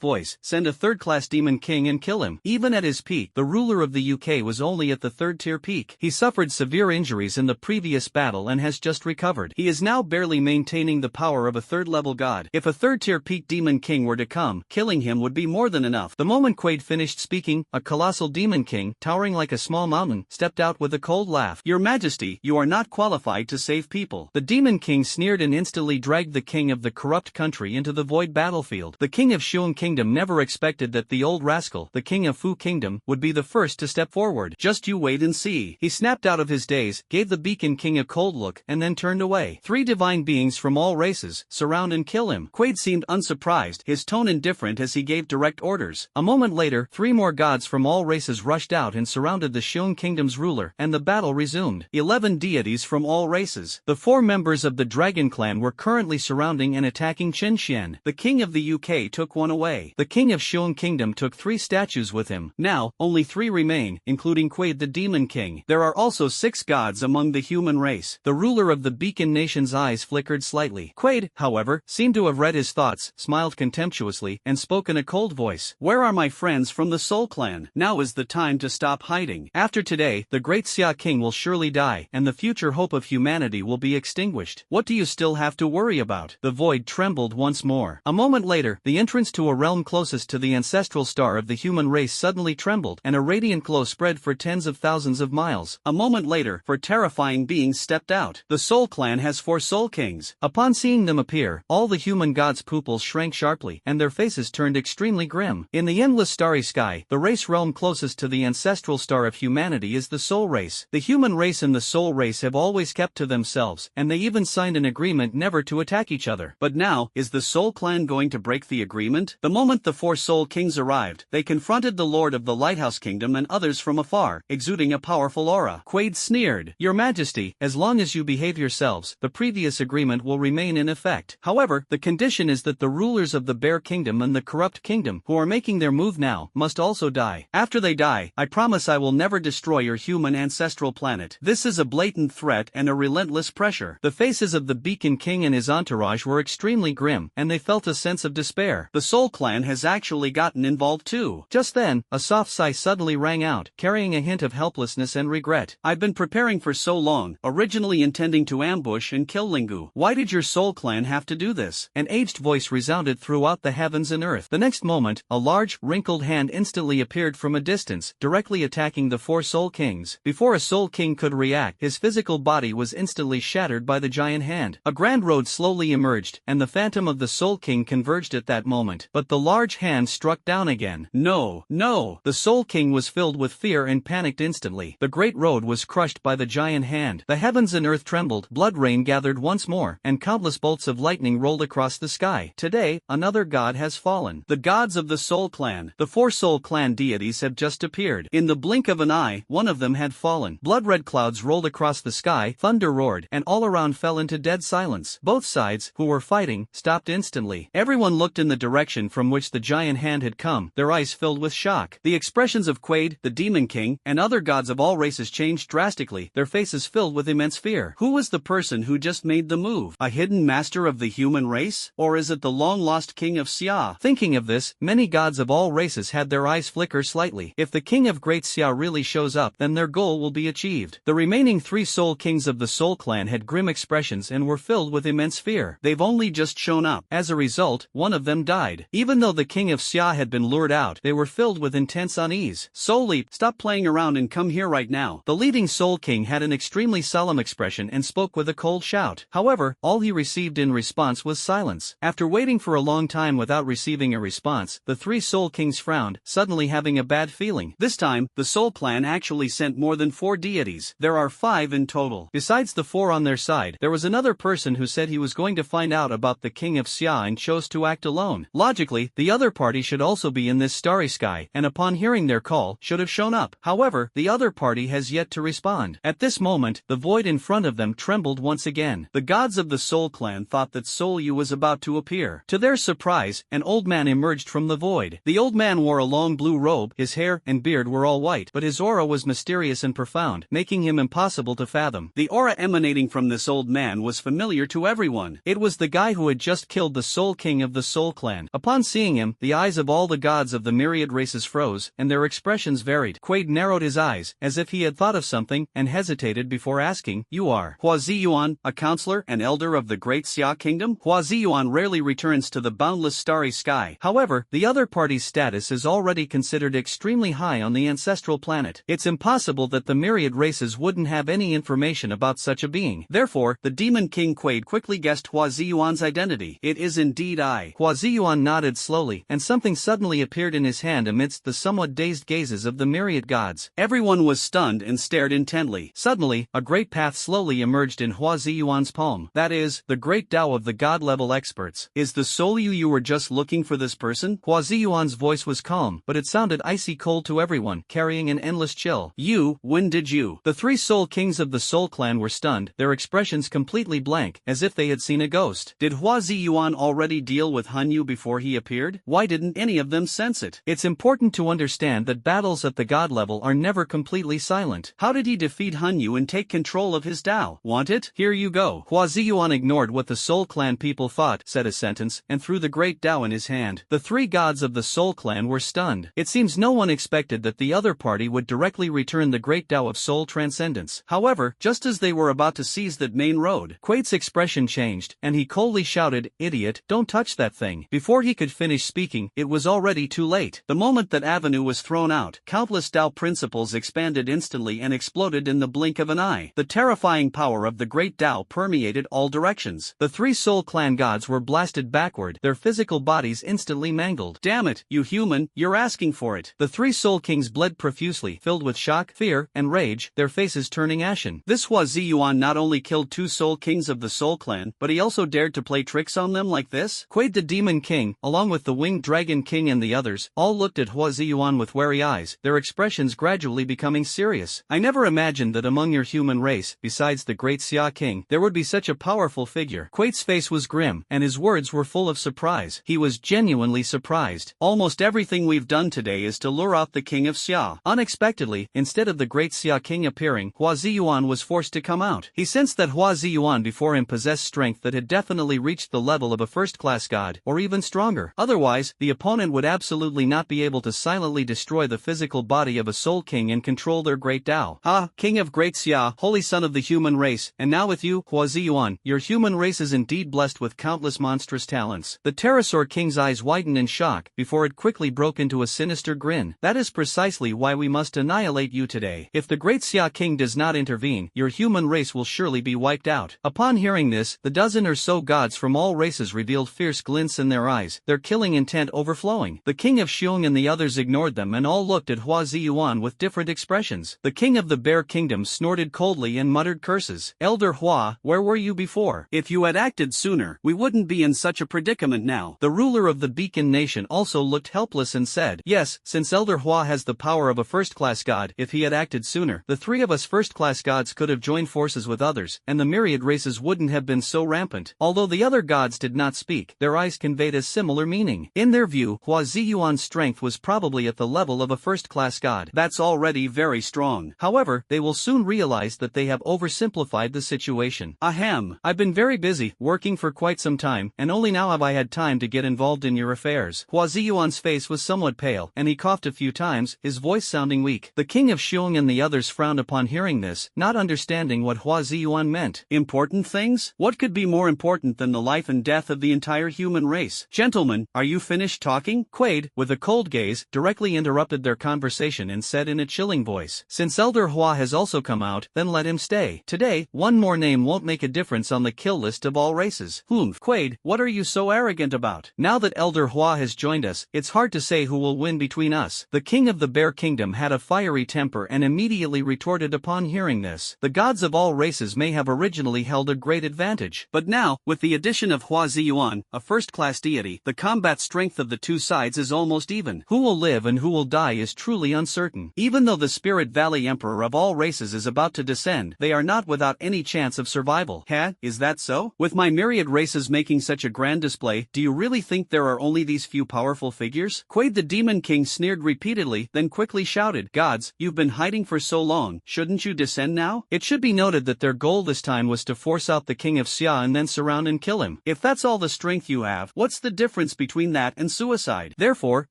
voice, "Send a third-class demon king and kill him." Even at his peak, the ruler of the UK was only at the third-tier peak. He suffered severe injuries in the previous battle and has just recovered. He is now barely maintaining the power of a third-level god. If a third-tier peak demon king were to come, killing him would be more than enough. The moment Quade finished speaking, a colossal demon king, towering like a small mountain, stepped out with a cold laugh. "Your Majesty, you are not qualified to save people." The demon king sneered and instantly dragged the king of the corrupt country into the void battlefield. The king of Shuang Kingdom never expected that the old rascal, the king of Fu Kingdom, would be the first to step forward. "Just you wait and see." He snapped out of his daze, gave the beacon king a cold look, and then turned away. 3 divine beings from all races, surround and kill him. Quade seemed unsurprised, his tone indifferent as he gave direct orders. A moment later, 3 more gods from all races rushed out and surrounded the Shuang Kingdom's ruler, and the battle resumed. 11 deities from all races. The 4 members of the Dragon Clan were currently surrounding and attacking Chen Xian. The king of the UK took one away. The king of Shuang Kingdom took 3 statues with him. Now, only 3 remain, including Quade the Demon King. There are also 6 gods among the human race. The ruler of the Beacon Nation's eyes flickered slightly. Quade, however, seemed to have read his thoughts, smiled contemptuously, and spoke in a cold voice. "Where are my friends from the Soul Clan? Now is the time to stop hiding. After today, the great Xia King will surely die, and the future hope of humanity will be extinguished. What do you still have to worry about?" The void trembled once more. A moment later, the entrance to a realm closest to the ancestral star of the human race suddenly trembled, and a radiant glow spread for tens of thousands of miles. A moment later, 4 terrifying beings stepped out. The Soul Clan has 4 Soul Kings. Upon seeing them appear, all the human gods' pupils shrank sharply, and their faces turned extremely grim. In the endless starry sky, the race realm closest to the ancestral star of humanity is the Soul Race. The human race and the Soul Race have always kept to themselves, and they even signed an agreement never to attack each other. But now, is the Soul Clan going to break the agreement? The moment the 4 Soul Kings arrived, they confronted the Lord of the Lighthouse Kingdom and others from afar, exuding a powerful aura. Quade sneered, "Your Majesty, as long as you behave yourselves, the previous agreement will remain in effect. However, the condition is that the rulers of the Bear Kingdom and the Corrupt Kingdom, who are making their move now, must also die. After they die, I promise I will never destroy your human ancestral planet." This is a blatant threat and a relentless pressure. The faces of the Beacon King and his entourage were extremely grim, and they felt a sense of despair. The Soul Clan has actually gotten involved too. Just then, a soft sigh suddenly rang out, carrying a hint of helplessness and regret. "I've been preparing for so long, originally intending to ambush and kill Lingu. Why did your Soul Clan have to do this?" An aged voice resounded throughout the heavens and earth. The next moment, a large, wrinkled hand instantly appeared from a distance, directly attacking the 4 Soul Kings. Before a Soul King could react, his physical body was instantly shattered by the giant hand. A grand road slowly emerged, and the phantom of the Soul King converged at that moment. But the large hand struck down again. No, no! The Soul King was filled with fear and panicked instantly. The great road was crushed by the giant hand. The heavens and earth trembled, blood rain gathered once more, and countless bolts of lightning rolled across the sky. Today, another god has fallen. The gods of the Soul Clan. The 4 Soul Clan deities have just appeared. In the blink of an eye, one of them had fallen. Blood-red clouds rolled across the sky, thunder roared, and all around fell into dead silence. Both sides, who were fighting, stopped instantly. Everyone looked in the direction from which the giant hand had come, their eyes filled with shock. The expressions of Quade, the Demon King, and other gods of all races changed drastically, their faces filled with immense fear. Who was the person who just made the move? A hidden master of the human race? Or is it the long-lost king of Xia? Thinking of this, many gods of all races had their eyes flicker slightly. If the king of Great Xia really shows up, then their goal will be achieved. The remaining 3 Soul Kings of the Soul Clan had grim expressions and were filled with immense fear. They've only just shown up. As a result, one of them died. Even though the king of Xia had been lured out, they were filled with intense unease. Soul Leap, stop playing around and come here right now. The leading Soul King had an extremely solemn expression and spoke with a cold shout. However, all he received in response was silence. After waiting for a long time without receiving a response, the three Soul Kings frowned, suddenly having a bad feeling. This time, the Soul Clan actually sent more than 4 deities. There are 5 in total. Besides the 4 on their side, there was another person who said he was going to find out about the King of Xia and chose to act alone. Logically, the other party should also be in this starry sky, and upon hearing their call, should have shown up. However, the other party has yet to respond. At this moment, the void in front of them trembled once again. The gods of the Soul Clan thought that Soul Yu was about to appear. To their surprise, an old man emerged from the void. The old man wore a long blue robe, his hair and beard were all white, but his aura was mysterious and profound, making him impossible to fathom. The aura emanating from this old man was familiar to everyone. It was the guy who had just killed the Soul King of the Soul Clan. Upon seeing him, the eyes of all the gods of the myriad races froze, and their expressions varied. Quaid narrowed his eyes, as if he had thought of something, and hesitated before asking, "You are Hua Ziyuan, a counselor and elder of the Great Xia Kingdom?" Hua Ziyuan rarely returns to the boundless starry sky. However, the other party's status is already considered extremely high on the ancestral planet. It's impossible that the myriad races wouldn't have any information about such a being. Therefore, the Demon King Quaid quickly guessed Hua Ziyuan's identity. "It is indeed I." Hua Ziyuan nodded slowly, and something suddenly appeared in his hand amidst the somewhat dazed gazes of the myriad gods. Everyone was stunned and stared intently. Suddenly, a great path slowly emerged in Hua Ziyuan's palm. That is, the great Tao of the god-level experts. "Is the Soul Yu you were just looking for this person?" Hua Ziyuan's voice was calm, but it sounded icy cold to everyone, carrying an endless chill. "You, when did you?" The 3 Soul Kings of the Soul Clan were stunned, their expressions completely blank, as if they had seen a ghost. Did Hua Ziyuan already deal with Han Yu before he appeared? Why didn't any of them sense it? It's important to understand that battles at the god level are never completely silent. How did he defeat Han Yu and take control of his Tao? Want it? Here you go. Hua Ziyuan ignored what the Soul Clan people thought, said a sentence, and threw the great Tao in his hand. The 3 gods of the Soul Clan were stunned. It seems no one expected that the other party would directly return the great Tao of soul transcendence. However, just as they were about to seize that main road, Quaid's expression changed, and he coldly shouted, "Idiot, don't touch that thing." Before he could finish speaking, it was already too late. The moment that avenue was thrown out, countless Tao principles expanded instantly and exploded in the blink of an eye. The terrifying power of the great Tao permeated all directions. The 3 Soul Clan gods were blasted backward, their physical bodies instantly mangled. "Damn it, you human, you're asking for it." The 3 Soul Kings bled profusely, filled with shock, fear, and rage, their faces turning ashen. This Hua Ziyuan not only killed 2 Soul Kings of the Soul Clan, but he also dared to play tricks on them like this? Quaid the Demon King, along with the Winged Dragon King and the others, all looked at Hua Ziyuan with wary eyes, their expressions gradually becoming serious. "I never imagined that among your human race, besides the great Xia King, there would be such a powerful figure." Quaid's face was grim, and his words were full of surprise. He was genuinely surprised. "Almost everything we've done today is to lure out the King of Xia." Unexpectedly, instead of the great Xia King appearing, Hua Ziyuan was forced to come out. He sensed that Hua Ziyuan before him possessed strength that had definitely reached the level of a first-class god, or even stronger. Otherwise, the opponent would absolutely not be able to silently destroy the physical body of a Soul King and control their great Tao. "Ah, King of Great Xia, holy son of the human race, and now with you, Hua Ziyuan, your human race is indeed blessed with countless monstrous talents." The Pterosaur King's eyes widened in shock, before it quickly broke into a sinister grin. "That is precisely why we must annihilate you today. If the great Xia King does not intervene, your human race will surely be wiped out." Upon hearing this, the dozen or so gods from all races revealed fierce glints in their eyes, their killing intent overflowing. The King of Xiong and the others ignored them and all looked at Hua Ziyuan with different expressions. The King of the Bear Kingdom snorted coldly and muttered curses. "Elder Hua, where were you before? If you had acted sooner, we wouldn't be in such a predicament now." The ruler of the Beacon Nation also looked helpless and said, "Yes, since Elder Hua has the power of a first-class god, if he had acted sooner, the 3 of us first-class gods could have joined forces with others, and the myriad races wouldn't have been so rampant." Although the other gods did not speak, their eyes conveyed a similar meaning. In their view, Hua Ziyuan's strength was probably at the level of a first-class god. That's already very strong. However, they will soon realize that they have oversimplified the situation. "Ahem. I've been very busy, working for quite some time, and only now have I had time to get involved in your affairs." Hua Ziyuan's face was somewhat pale, and he coughed a few times, his voice sounding weak. The King of Xiong and the others frowned upon hearing this, not understanding what Hua Ziyuan meant. Important things? What could be more important than the life and death of the entire human race? Gentlemen, are you finished talking? Quaid, with a cold gaze directly interrupted their conversation and said in a chilling voice, "Since Elder Hua has also come out, then let him stay. Today, one more name won't make a difference on the kill list of all races." Humph, Quaid, what are you so arrogant about? Now that Elder Hua has joined us, it's hard to say who will win between us. The king of the Bear Kingdom had a fiery temper and immediately retorted upon hearing this. The gods of all races may have originally held a great advantage. But now, with the addition of Hua Ziyuan, a first-class deity, the combat strength of the two sides is almost even. Who will live and who will die is truly uncertain. Even though the Spirit Valley Emperor of all races is about to descend, they are not without any chance of survival. Is that so? With my myriad races making such a grand display, do you really think there are only these few powerful figures? Quaid the Demon King sneered repeatedly, then quickly shouted, "Gods, you've been hiding for so long, shouldn't you descend now?" It should be noted that their goal this time was to force out the king of Xia and then surround and kill him. If that's all the strength you have, what's the difference between that and suicide? Therefore,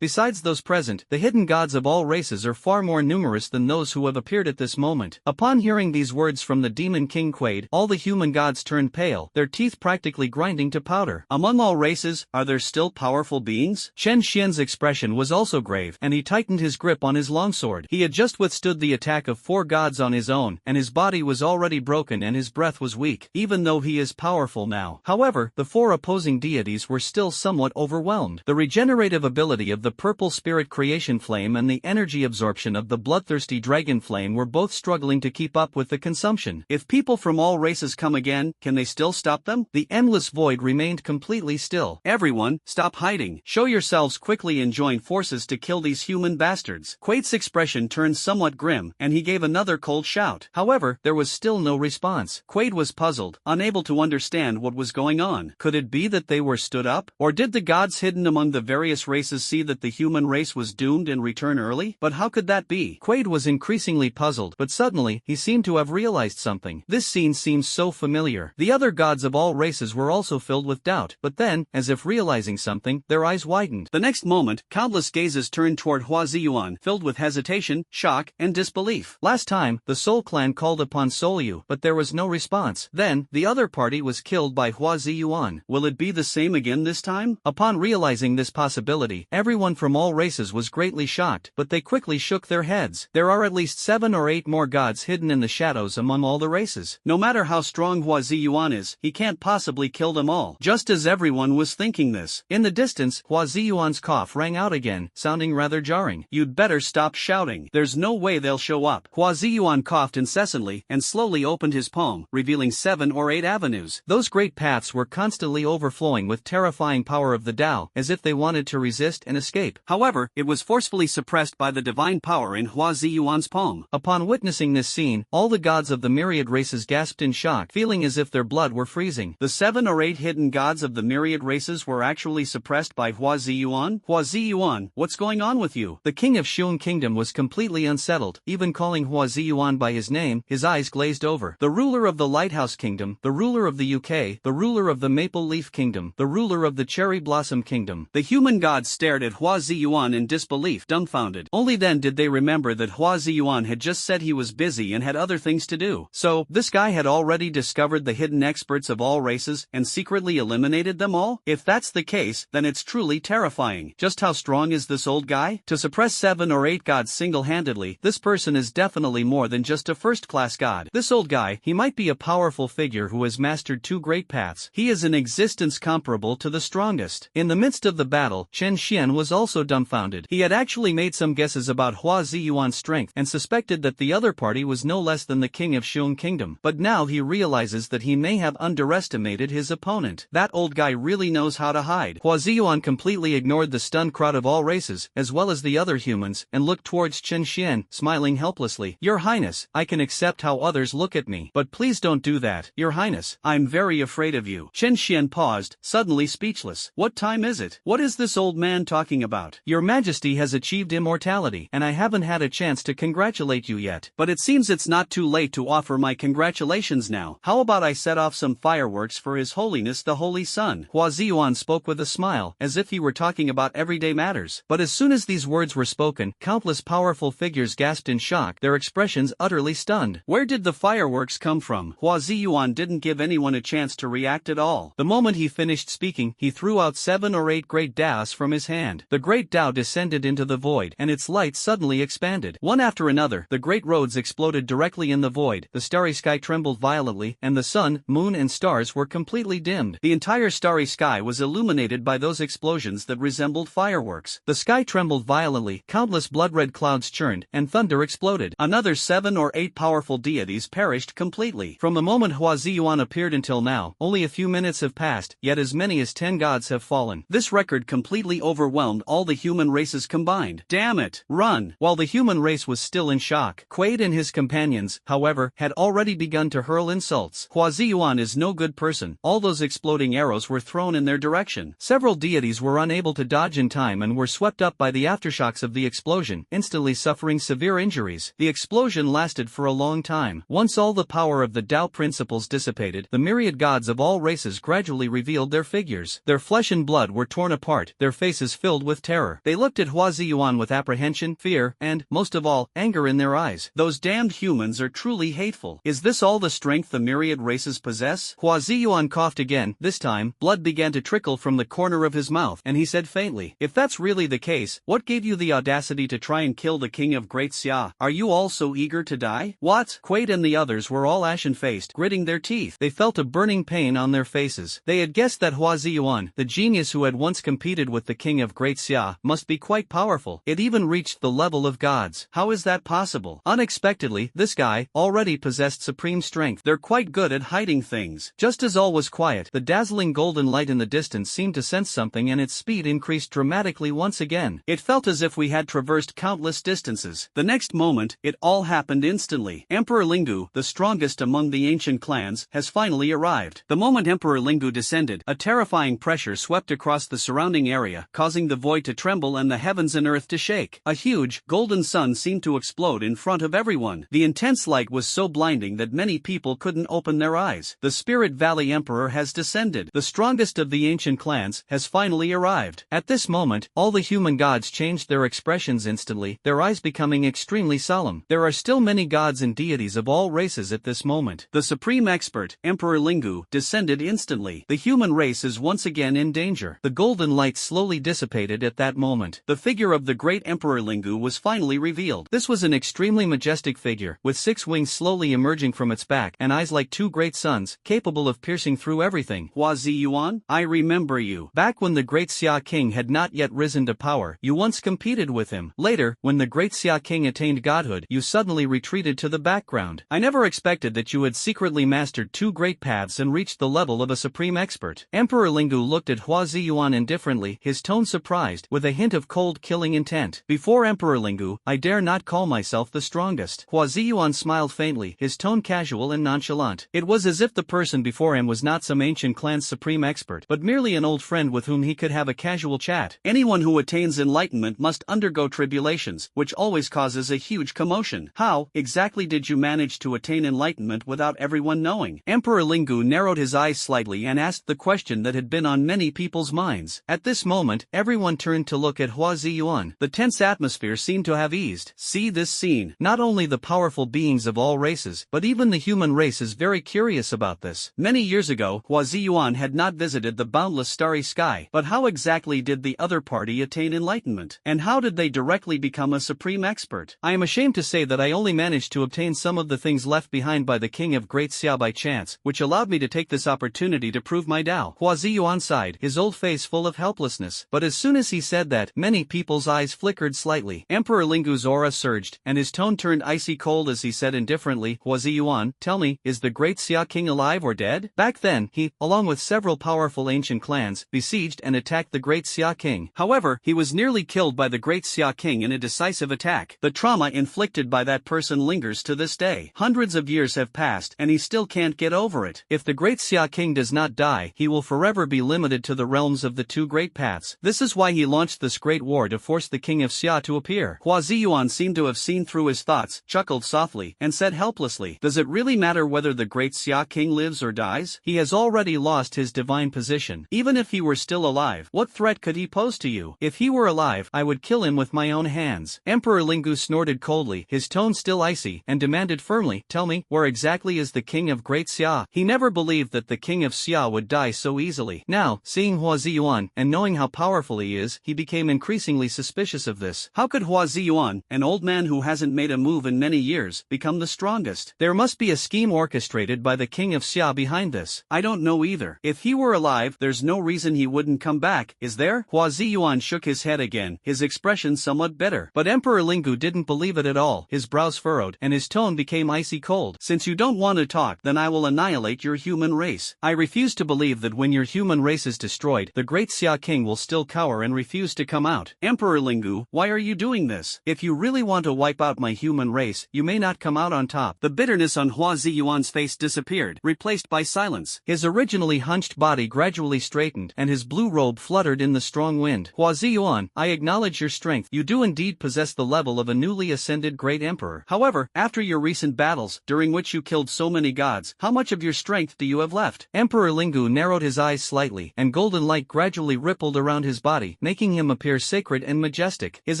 besides those present, the hidden gods of all races are far more numerous than those who have appeared at this moment. Upon hearing these words from the Demon King Quaid, all the human gods turned pale, their teeth practically grinding to powder. Among all races, are there still powerful beings? Chen Xian's expression was also grave, and he tightened his grip on his longsword. He had just withstood the attack of 4 gods on his own, and his body was already broken and his breath was weak, even though he is powerful now. However, the 4 opposing deities were still somewhat overwhelmed. The regenerative ability of the purple spirit creation flame and the energy absorption of the bloodthirsty dragon flame were both struggling to keep up with the consumption. If people from all races come again, can they still stop them? The endless void remained completely still. Everyone, stop hiding. Show yourselves quickly and join forces to kill these human bastards. Quaid's expression turned somewhat grim, and he gave another cold shout. However, there was still no response. Quaid was puzzled, unable to understand what was going on. Could it be that they were stood up? Or did the gods hidden among the various races see that the human race was doomed and return early? But how could that be? Quaid was increasingly puzzled, but suddenly, he seemed to have realized something. This scene seems so familiar. The other gods of all races were also filled with doubt, but then, as if realizing something, their eyes widened. The next moment, countless gazes turned toward Hua Ziyuan, filled with hesitation, shock, and disbelief. Last time, the Soul Clan called upon Solyu, but there was no response. Then, the other party was killed by Hua Ziyuan. Will it be the same again this time? Upon realizing this possibility, everyone from all races was greatly shocked, but they quickly shook their heads. There are at least 7 or 8 more gods hidden in the shadows among all the races. No matter how strong Hua Ziyuan is, he can't possibly kill them all. Just as everyone was thinking this. In the distance, Hua Ziyuan's cough rang out again, sounding rather jarring. You'd better stop shouting. There's no way they'll show up. Hua Ziyuan coughed incessantly and slowly opened his palm, revealing 7 or 8 avenues. Those great paths were constantly overflowing with terrifying power of the Tao, as if they wanted to resist and escape. However, it was forcefully suppressed by the divine power in Hua Ziyuan's palm. Upon witnessing this scene, all the gods of the myriad races gasped in shock, feeling as if their blood were freezing. The 7 or 8 hidden gods of the myriad races were actually suppressed by Hua Ziyuan? Hua Ziyuan, what's going on with you? The king of Xun Kingdom was completely unsettled, even calling Hua Ziyuan by his name, his eyes glazed over. The ruler of the Lighthouse Kingdom, the ruler of the UK, the ruler of the Maple Leaf Kingdom, the ruler of the Cherry Blossom Kingdom. The human gods stared at Hua Ziyuan in disbelief, dumbfounded. Only then did they remember that Hua Ziyuan had just said he was busy and had other things to do. So, this guy had already discovered the hidden experts of all races and secretly eliminated them all? If that's the case, then it's truly terrifying. Just how strong is this old guy? To suppress 7 or 8 gods single-handedly, this person is definitely more than just a first-class god. This old guy, he might be a powerful figure who has mastered 2 great paths. He is an existence comparable to the strongest. In the midst of the battle, Chen Xian was also dumbfounded. He had actually made some guesses about Hua Ziyuan's strength and suspected that the other party was no less than the king of Xun Kingdom. But now he realizes that he may have underestimated his opponent. That old guy really knows how to hide. Hua Ziyuan completely ignored the stunned crowd of all races, as well as the other humans, and looked towards Chen Xian, smiling helplessly. "Your Highness, I can accept how others look at me, but please don't do that, Your Highness. I'm very afraid of you." Chen Xian paused, suddenly speechless. What time is it? What is this old man talking about? Your Majesty has achieved immortality, and I haven't had a chance to congratulate you yet. But it seems it's not too late to offer my congratulations now. How about I set off some fireworks for His Holiness the Holy Sun? Hua Ziyuan spoke with a smile, as if he were talking about everyday matters. But as soon as these words were spoken, countless powerful figures gasped in shock, their expressions utterly stunned. Where did the fireworks come from? Hua Ziyuan didn't give anyone a chance to react at all. The moment he finished speaking, he threw out 7 or 8 great daos from his hand. the great Tao descended into the void, and its light suddenly expanded. One after another, the great roads exploded directly in the void, the starry sky trembled violently, and the sun, moon and stars were completely dimmed. The entire starry sky was illuminated by those explosions that resembled fireworks. The sky trembled violently, countless blood-red clouds churned, and thunder exploded. Another 7 or 8 powerful deities perished completely. From the moment Hua Ziyuan appeared until now, only a few minutes have passed, yet as many as 10 gods have fallen. This record completely overwhelmed all the human races combined. Damn it! Run! While the human race was still in shock, Quaid and his companions, however, had already begun to hurl insults. Hua Ziyuan is no good person. All those exploding arrows were thrown in their direction. Several deities were unable to dodge in time and were swept up by the aftershocks of the explosion, instantly suffering severe injuries. The explosion lasted for a long time. Once all the power of the Tao principles dissipated, the myriad gods of all races gradually revealed their figures. Their flesh and blood were torn apart, their faces filled with terror. They looked at Hua Ziyuan with apprehension, fear, and, most of all, anger in their eyes. Those damned humans are truly hateful. Is this all the strength the myriad races possess? Hua Ziyuan coughed again. This time, blood began to trickle from the corner of his mouth, and he said faintly, "If that's really the case, what gave you the audacity to try and kill the king of Great Xia? Are you all so eager to die?" What? Quaid and the others were all ashen-faced, gritting their teeth. They felt a burning pain on their faces. They had guessed that Hua Ziyuan, the genius who had once competed with the king of Great Xia, must be quite powerful. It even reached the level of gods. How is that possible? Unexpectedly, this guy already possessed supreme strength. They're quite good at hiding things. Just as all was quiet, the dazzling golden light in the distance seemed to sense something, and its speed increased dramatically once again. It felt as if we had traversed countless distances. The next moment, it all happened instantly. Emperor Lingu, the strongest among the ancient clans, has finally arrived. The moment Emperor Lingu descended, a terrifying pressure swept across the surrounding area, causing the void to tremble and the heavens and earth to shake. A huge, golden sun seemed to explode in front of everyone. The intense light was so blinding that many people couldn't open their eyes. The Spirit Valley Emperor has descended. The strongest of the ancient clans has finally arrived. At this moment, all the human gods changed their expressions instantly, their eyes becoming extremely solemn. There are still many gods and deities of all races at this moment. The supreme expert, Emperor Lingu, descended instantly. The human race is once again in danger. The golden light slowly dissipated at that moment. The figure of the great Emperor Lingu was finally revealed. This was an extremely majestic figure, with 6 wings slowly emerging from its back, and eyes like 2 great suns, capable of piercing through everything. Hua Ziyuan, I remember you. Back when the great Xia King had not yet risen to power, you once competed with him. Later, when the great Xia King attained godhood, you suddenly retreated to the background. I never expected that you had secretly mastered 2 great paths and reached the level of a supreme expert. Emperor Lingu looked at Hua Ziyuan indifferently, his tone surprised, with a hint of cold killing intent. Before Emperor Lingu, I dare not call myself the strongest. Hua Ziyuan smiled faintly, his tone casual and nonchalant. It was as if the person before him was not some ancient clan's supreme expert, but merely an old friend with whom he could have a casual chat. Anyone who attains enlightenment must undergo tribulations, which always causes a huge commotion. How, exactly did you manage to attain enlightenment without everyone knowing? Emperor Lingu narrowed his eyes slightly and asked the question that had been on many people's minds. At this moment, everyone turned to look at Hua Ziyuan. The tense atmosphere seemed to have eased. See this scene. Not only the powerful beings of all races, but even the human race is very curious about this. Many years ago, Hua Ziyuan had not visited the boundless starry sky, but how exactly did the other party attain enlightenment? And how did they directly become a supreme expert? I am ashamed to say that I only managed to obtain some of the things left behind by the king of Great Xia by chance, which allowed me to take this opportunity to prove my Tao. Hua Ziyuan sighed, his old face full of helplessness. But as soon as he said that, many people's eyes flickered slightly. Emperor Lingu's aura surged, and his tone turned icy cold as he said indifferently, Hua Ziyuan, tell me, is the Great Xia King alive or dead? Back then, he, along with several powerful ancient clans, besieged and attacked the Great Xia King. However, he was nearly killed by the Great Xia King in a decisive attack. The trauma inflicted by that person lingers to this day. Hundreds of years have passed, and he still can't get over it. If the Great Xia King does not die, he will forever be limited to the realms of the 2 great paths. This is why he launched this great war to force the King of Xia to appear. Hua Ziyuan seemed to have seen through his thoughts, chuckled softly, and said helplessly, does it really matter whether the Great Xia King lives or dies? He has already lost his divine position. Even if he were still alive, what threat could he pose to you? If he were alive, I would kill him with my own hands. Emperor Lingu snorted coldly, his tone still icy, and demanded firmly, tell me, where exactly is the King of Great Xia? He never believed that the King of Xia would die so easily. Now, seeing Hua Ziyuan, and knowing how powerful he is, he became increasingly suspicious of this. How could Hua Ziyuan, an old man who hasn't made a move in many years, become the strongest? There must be a scheme orchestrated by the king of Xia behind this. I don't know either. If he were alive, there's no reason he wouldn't come back, is there? Hua Ziyuan shook his head again, his expression somewhat bitter. But Emperor Lingu didn't believe it at all. His brows furrowed, and his tone became icy cold. Since you don't want to talk, then I will annihilate your human race. I refuse to believe that when your human race is destroyed, the great Xia king will still cower and refuse to come out. Emperor Lingu, why are you doing this? If you really want to wipe out my human race, you may not come out on top. The bitterness on Hua Ziyuan's face disappeared, replaced by silence. His originally hunched body gradually straightened, and his blue robe fluttered in the strong wind. Hua Ziyuan, I acknowledge your strength. You do indeed possess the level of a newly ascended great emperor. However, after your recent battles, during which you killed so many gods, how much of your strength do you have left? Emperor Lingu narrowed his eyes slightly, and golden light gradually rippled around his body, making him appear sacred and majestic. His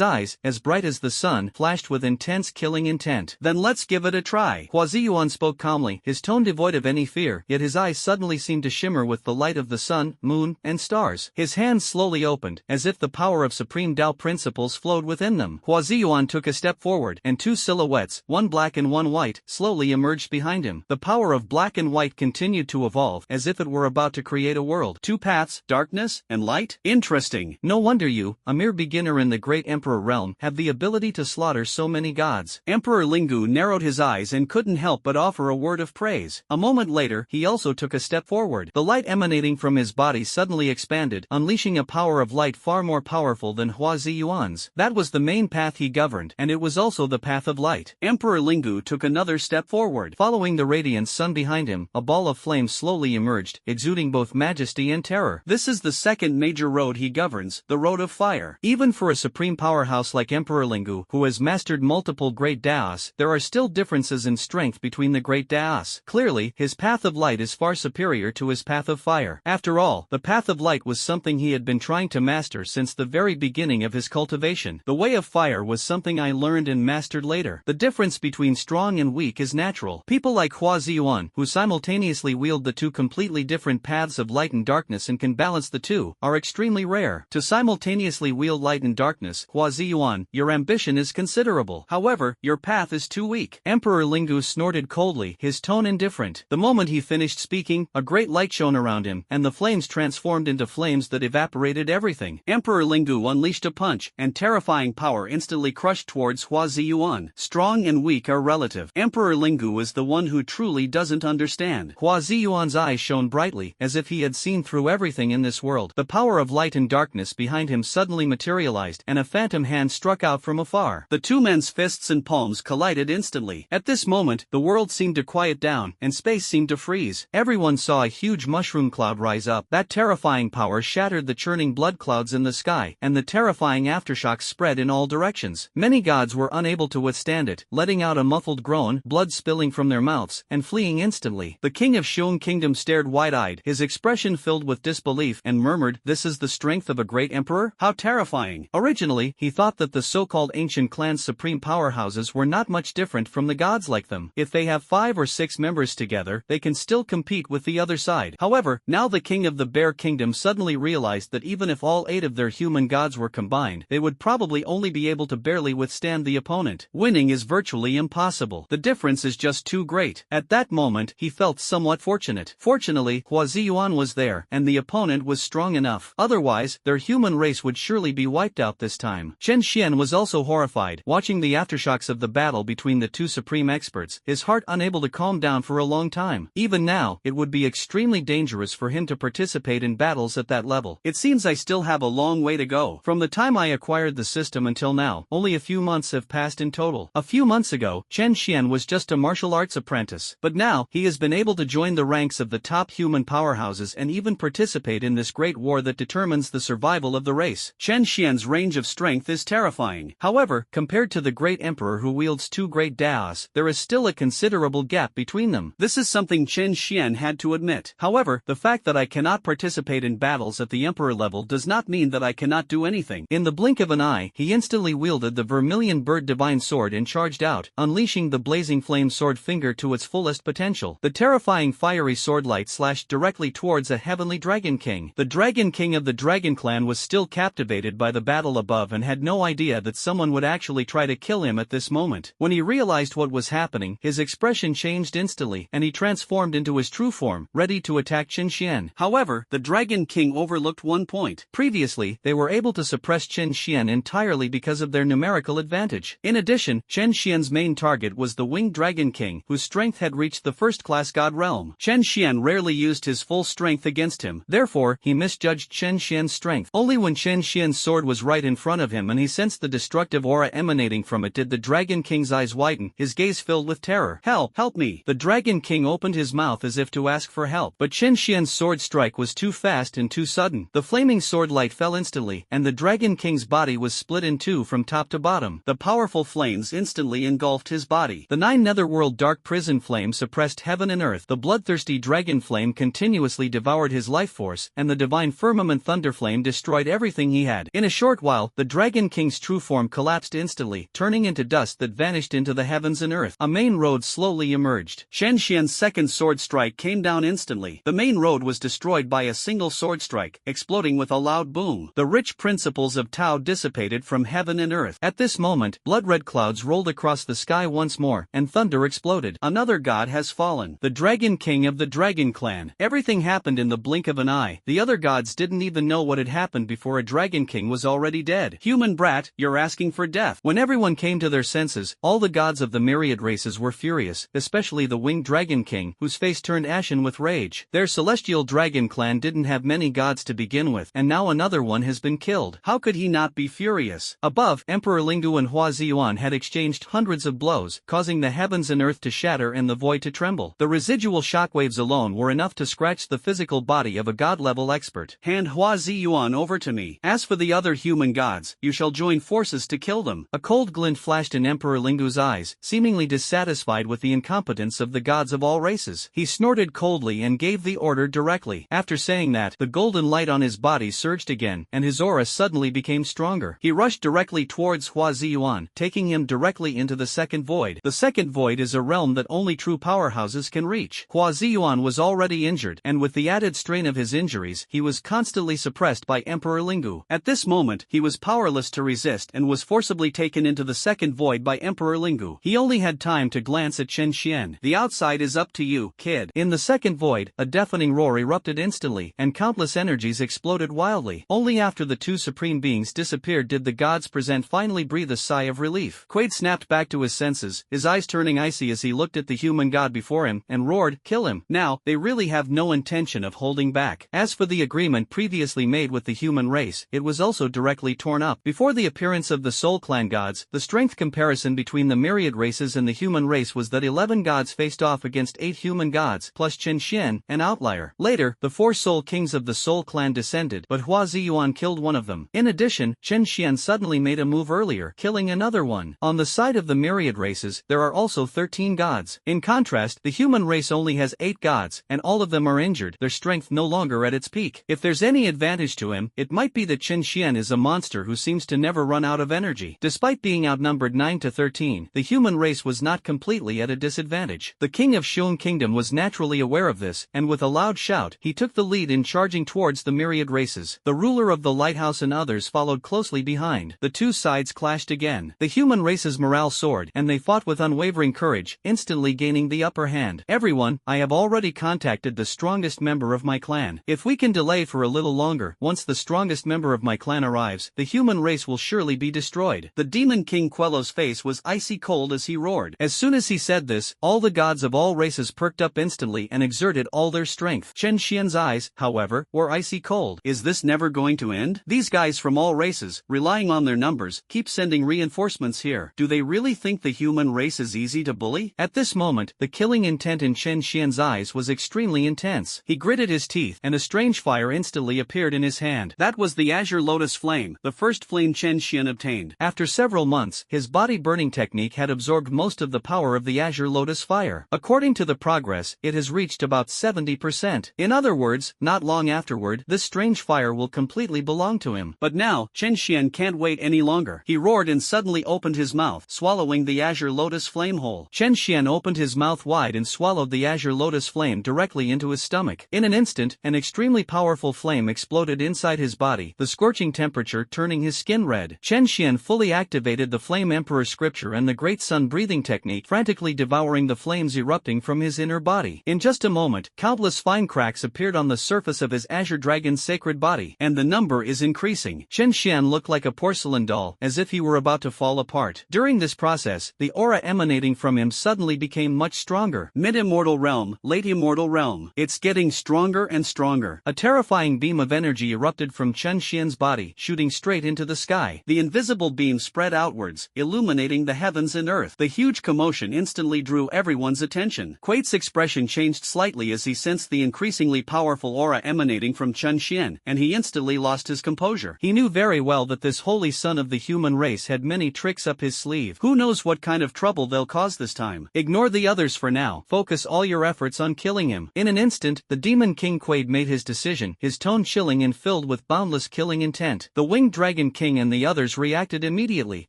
eyes, as bright as the sun, flashed with intense killing intent. Then let's give it a try. Hua Ziyuan spoke calmly, his tone devoid of any fear, yet his eyes suddenly seemed to shimmer with the light of the sun, moon, and stars. His hands slowly opened, as if the power of supreme Tao principles flowed within them. Hua Ziyuan took a step forward, and two silhouettes, one black and one white, slowly emerged behind him. The power of black and white continued to evolve, as if it were about to create a world. Two paths, darkness and light? Interesting. No wonder you, a mere beginner in the great emperor realm, have the ability to slaughter so many gods. Emperor Lingu narrowed his eyes and couldn't help but offer a word of praise. A moment later, he also took a step forward. The light emanating from his body suddenly expanded, unleashing a power of light far more powerful than Hua Ziyuan's. That was the main path he governed, and it was also the path of light. Emperor Lingu took another step forward. Following the radiant sun behind him, a ball of flame slowly emerged, exuding both majesty and terror. This is the second major road he governs, the road of fire. Even for a supreme powerhouse like Emperor Lingu, who has mastered multiple great Daos, there are still differences in strength between the great Daos. Clearly, his path of light is far superior to his path of fire. After all, the path of light was something he had been trying to master since the very beginning of his cultivation. The way of fire was something I learned and mastered later. The difference between strong and weak is natural. People like Hua Ziyuan, who simultaneously wield the two completely different paths of light and darkness and can balance the two, are extremely rare. To simultaneously wield light and darkness, Hua Ziyuan, your ambition is considerable. However, your path is too weak. Emperor Lingu snorted coldly, his tone indifferent. The moment he finished speaking, a great light shone around him, and the flames transformed into flames that evaporated everything. Emperor Lingu unleashed a punch, and terrifying power instantly crushed towards Hua Ziyuan. Strong and weak are relative. Emperor Lingu is the one who truly doesn't understand. Hua Ziyuan's eyes shone brightly, as if he had seen through everything in this world. The power of light and darkness behind him suddenly materialized, and a phantom hand struck out from afar. The two men's fists and palms collided instantly. At this moment, the world seemed to quiet down, and space seemed to freeze. Everyone saw a huge mushroom cloud rise up. That terrifying power shattered the churning blood clouds in the sky, and the terrifying aftershocks spread in all directions. Many gods were unable to withstand it, letting out a muffled groan, blood spilling from their mouths, and fleeing instantly. The king of Xiong Kingdom stared wide-eyed, his expression filled with disbelief, and murmured, "This is the strength of a great emperor? How terrifying!" Originally, he thought that the so-called ancient clan's supreme powerhouses were not much different from the gods like them. If they have 5 or 6 members together, they can still compete with the other side. However, now the king of the Bear Kingdom suddenly realized that even if all 8 of their human gods were combined, they would probably only be able to barely withstand the opponent. Winning is virtually impossible. The difference is just too great. At that moment, he felt somewhat fortunate. Fortunately, Hua Ziyuan was there, and the opponent was strong enough. Otherwise, their human race would surely be wiped out this time. Chen Xian was also horrified, watching the aftershocks of the battle between the two supreme experts, his heart unable to calm down for a long time. Even now, it would be extremely dangerous for him to participate in battles at that level. It seems I still have a long way to go. From the time I acquired the system until now, only a few months have passed in total. A few months ago, Chen Xian was just a martial arts apprentice, but now, he has been able to join the ranks of the top human powerhouses and even participate in this great war that determines the survival of the race. Chen Xian's range of strength is terrifying. However, compared to the great emperor who wields 2 great Daos, there is still a considerable gap between them. This is something Chen Xian had to admit. However, the fact that I cannot participate in battles at the emperor level does not mean that I cannot do anything. In the blink of an eye, he instantly wielded the Vermilion Bird Divine Sword and charged out, unleashing the blazing flame sword finger to its fullest potential. The terrifying fiery swordlight slashed directly towards a heavenly Dragon King. The Dragon King of the Dragon Clan was was still captivated by the battle above and had no idea that someone would actually try to kill him at this moment. When he realized what was happening, his expression changed instantly, and he transformed into his true form, ready to attack Chen Xian. However, the Dragon King overlooked one point. Previously, they were able to suppress Chen Xian entirely because of their numerical advantage. In addition, Chen Xian's main target was the Winged Dragon King, whose strength had reached the first-class god realm. Chen Xian rarely used his full strength against him. Therefore, he misjudged Chen Xian's strength. Only when Chen Xian's sword was right in front of him and he sensed the destructive aura emanating from it did the Dragon King's eyes widen, his gaze filled with terror. Help! Help me! The Dragon King opened his mouth as if to ask for help, but Chen Xian's sword strike was too fast and too sudden. The flaming sword light fell instantly, and the Dragon King's body was split in two from top to bottom. The powerful flames instantly engulfed his body. The 9 netherworld dark prison flames suppressed heaven and earth. The bloodthirsty dragon flame continuously devoured his life force, and the divine firmament thunder flame destroyed everything he had. In a short while, the Dragon King's true form collapsed instantly, turning into dust that vanished into the heavens and earth. A main road slowly emerged. Chen Xian's second sword strike came down instantly. The main road was destroyed by a single sword strike, exploding with a loud boom. The rich principles of Tao dissipated from heaven and earth. At this moment, blood-red clouds rolled across the sky once more, and thunder exploded. Another god has fallen. The Dragon King of the Dragon Clan. Everything happened in the blink of an eye. The other gods didn't even know what had happened before a Dragon King was already dead. Human brat, you're asking for death. When everyone came to their senses, all the gods of the Myriad races were furious, especially the Winged Dragon King, whose face turned ashen with rage. Their celestial dragon clan didn't have many gods to begin with, and now another one has been killed. How could he not be furious? Above, Emperor Linggu and Hua Ziyuan had exchanged hundreds of blows, causing the heavens and earth to shatter and the void to tremble. The residual shockwaves alone were enough to scratch the physical body of a god-level expert. Hand Hua Ziyuan over to me. As for the other human gods, you shall join forces to kill them. A cold glint flashed in Emperor Linggu's eyes, seemingly dissatisfied with the incompetence of the gods of all races. He snorted coldly and gave the order directly. After saying that, the golden light on his body surged again, and his aura suddenly became stronger. He rushed directly towards Hua Ziyuan, taking him directly into the second void. The second void is a realm that only true powerhouses can reach. Hua Ziyuan was already injured, and with the added strain of his injuries, he was constantly suppressed by Emperor Linggu. At this moment, he was powerless to resist and was forcibly taken into the second void by Emperor Linggu. He only had time to glance at Chen Xian. The outside is up to you, kid. In the second void, a deafening roar erupted instantly, and countless energies exploded wildly. Only after the two supreme beings disappeared did the gods present finally breathe a sigh of relief. Quaid snapped back to his senses, his eyes turning icy as he looked at the human god before him, and roared, "Kill him!" Now, they really have no intention of holding back. As for the agreement previously made with the human race, it was also directly torn up. Before the appearance of the Soul Clan gods, the strength comparison between the Myriad races and the human race was that 11 gods faced off against 8 human gods, plus Chen Xian, an outlier. Later, the 4 Soul Kings of the Soul Clan descended, but Hua Ziyuan killed one of them. In addition, Chen Xian suddenly made a move earlier, killing another one. On the side of the Myriad races, there are also 13 gods. In contrast, the human race only has 8 gods, and all of them are injured, their strength no longer at its peak. If there's any advantage to him, it might be that Chen Xian is a monster who seems to never run out of energy. Despite being outnumbered 9 to 13, the human race was not completely at a disadvantage. The king of Xiong Kingdom was naturally aware of this, and with a loud shout, he took the lead in charging towards the Myriad races. The ruler of the lighthouse and others followed closely behind. The two sides clashed again. The human race's morale soared, and they fought with unwavering courage, instantly gaining the upper hand. Everyone, I have already contacted the strongest member of my clan. If we can delay for a little longer, once the strongest member of my clan arrives, the human race will surely be destroyed. The Demon King Quello's face was icy cold as he roared. As soon as he said this, all the gods of all races perked up instantly and exerted all their strength. Chen Xian's eyes, however, were icy cold. Is this never going to end? These guys from all races, relying on their numbers, keep sending reinforcements here. Do they really think the human race is easy to bully? At this moment, the killing intent in Chen Xian's eyes was extremely intense. He gritted his teeth, and a strange fire instantly appeared in his hand. That was the Azure Lotus Flame, the first flame Chen Xian obtained. After several months, his body burning technique had absorbed most of the power of the Azure Lotus fire. According to the progress, it has reached about 70%. In other words, not long afterward, this strange fire will completely belong to him. But now, Chen Xian can't wait any longer. He roared and suddenly opened his mouth, swallowing the Azure Lotus Flame whole. Chen Xian opened his mouth wide and swallowed the Azure Lotus Flame directly into his stomach. In an instant, an extremely powerful flame exploded inside his his body, the scorching temperature turning his skin red. Chen Xian fully activated the Flame Emperor scripture and the Great Sun breathing technique, frantically devouring the flames erupting from his inner body. In just a moment, countless fine cracks appeared on the surface of his Azure Dragon's sacred body, and the number is increasing. Chen Xian looked like a porcelain doll, as if he were about to fall apart. During this process, the aura emanating from him suddenly became much stronger. Mid-immortal realm, late immortal realm. It's getting stronger and stronger. A terrifying beam of energy erupted from Chen Xian's body, shooting straight into the sky. The invisible beam spread outwards, illuminating the heavens and earth. The huge commotion instantly drew everyone's attention. Quaid's expression changed slightly as he sensed the increasingly powerful aura emanating from Chen Xian, and he instantly lost his composure. He knew very well that this holy son of the human race had many tricks up his sleeve. Who knows what kind of trouble they'll cause this time. Ignore the others for now. Focus all your efforts on killing him. In an instant, the Demon King Quaid made his decision, his tone chilling and filled with boundless killing intent. The Winged Dragon King and the others reacted immediately,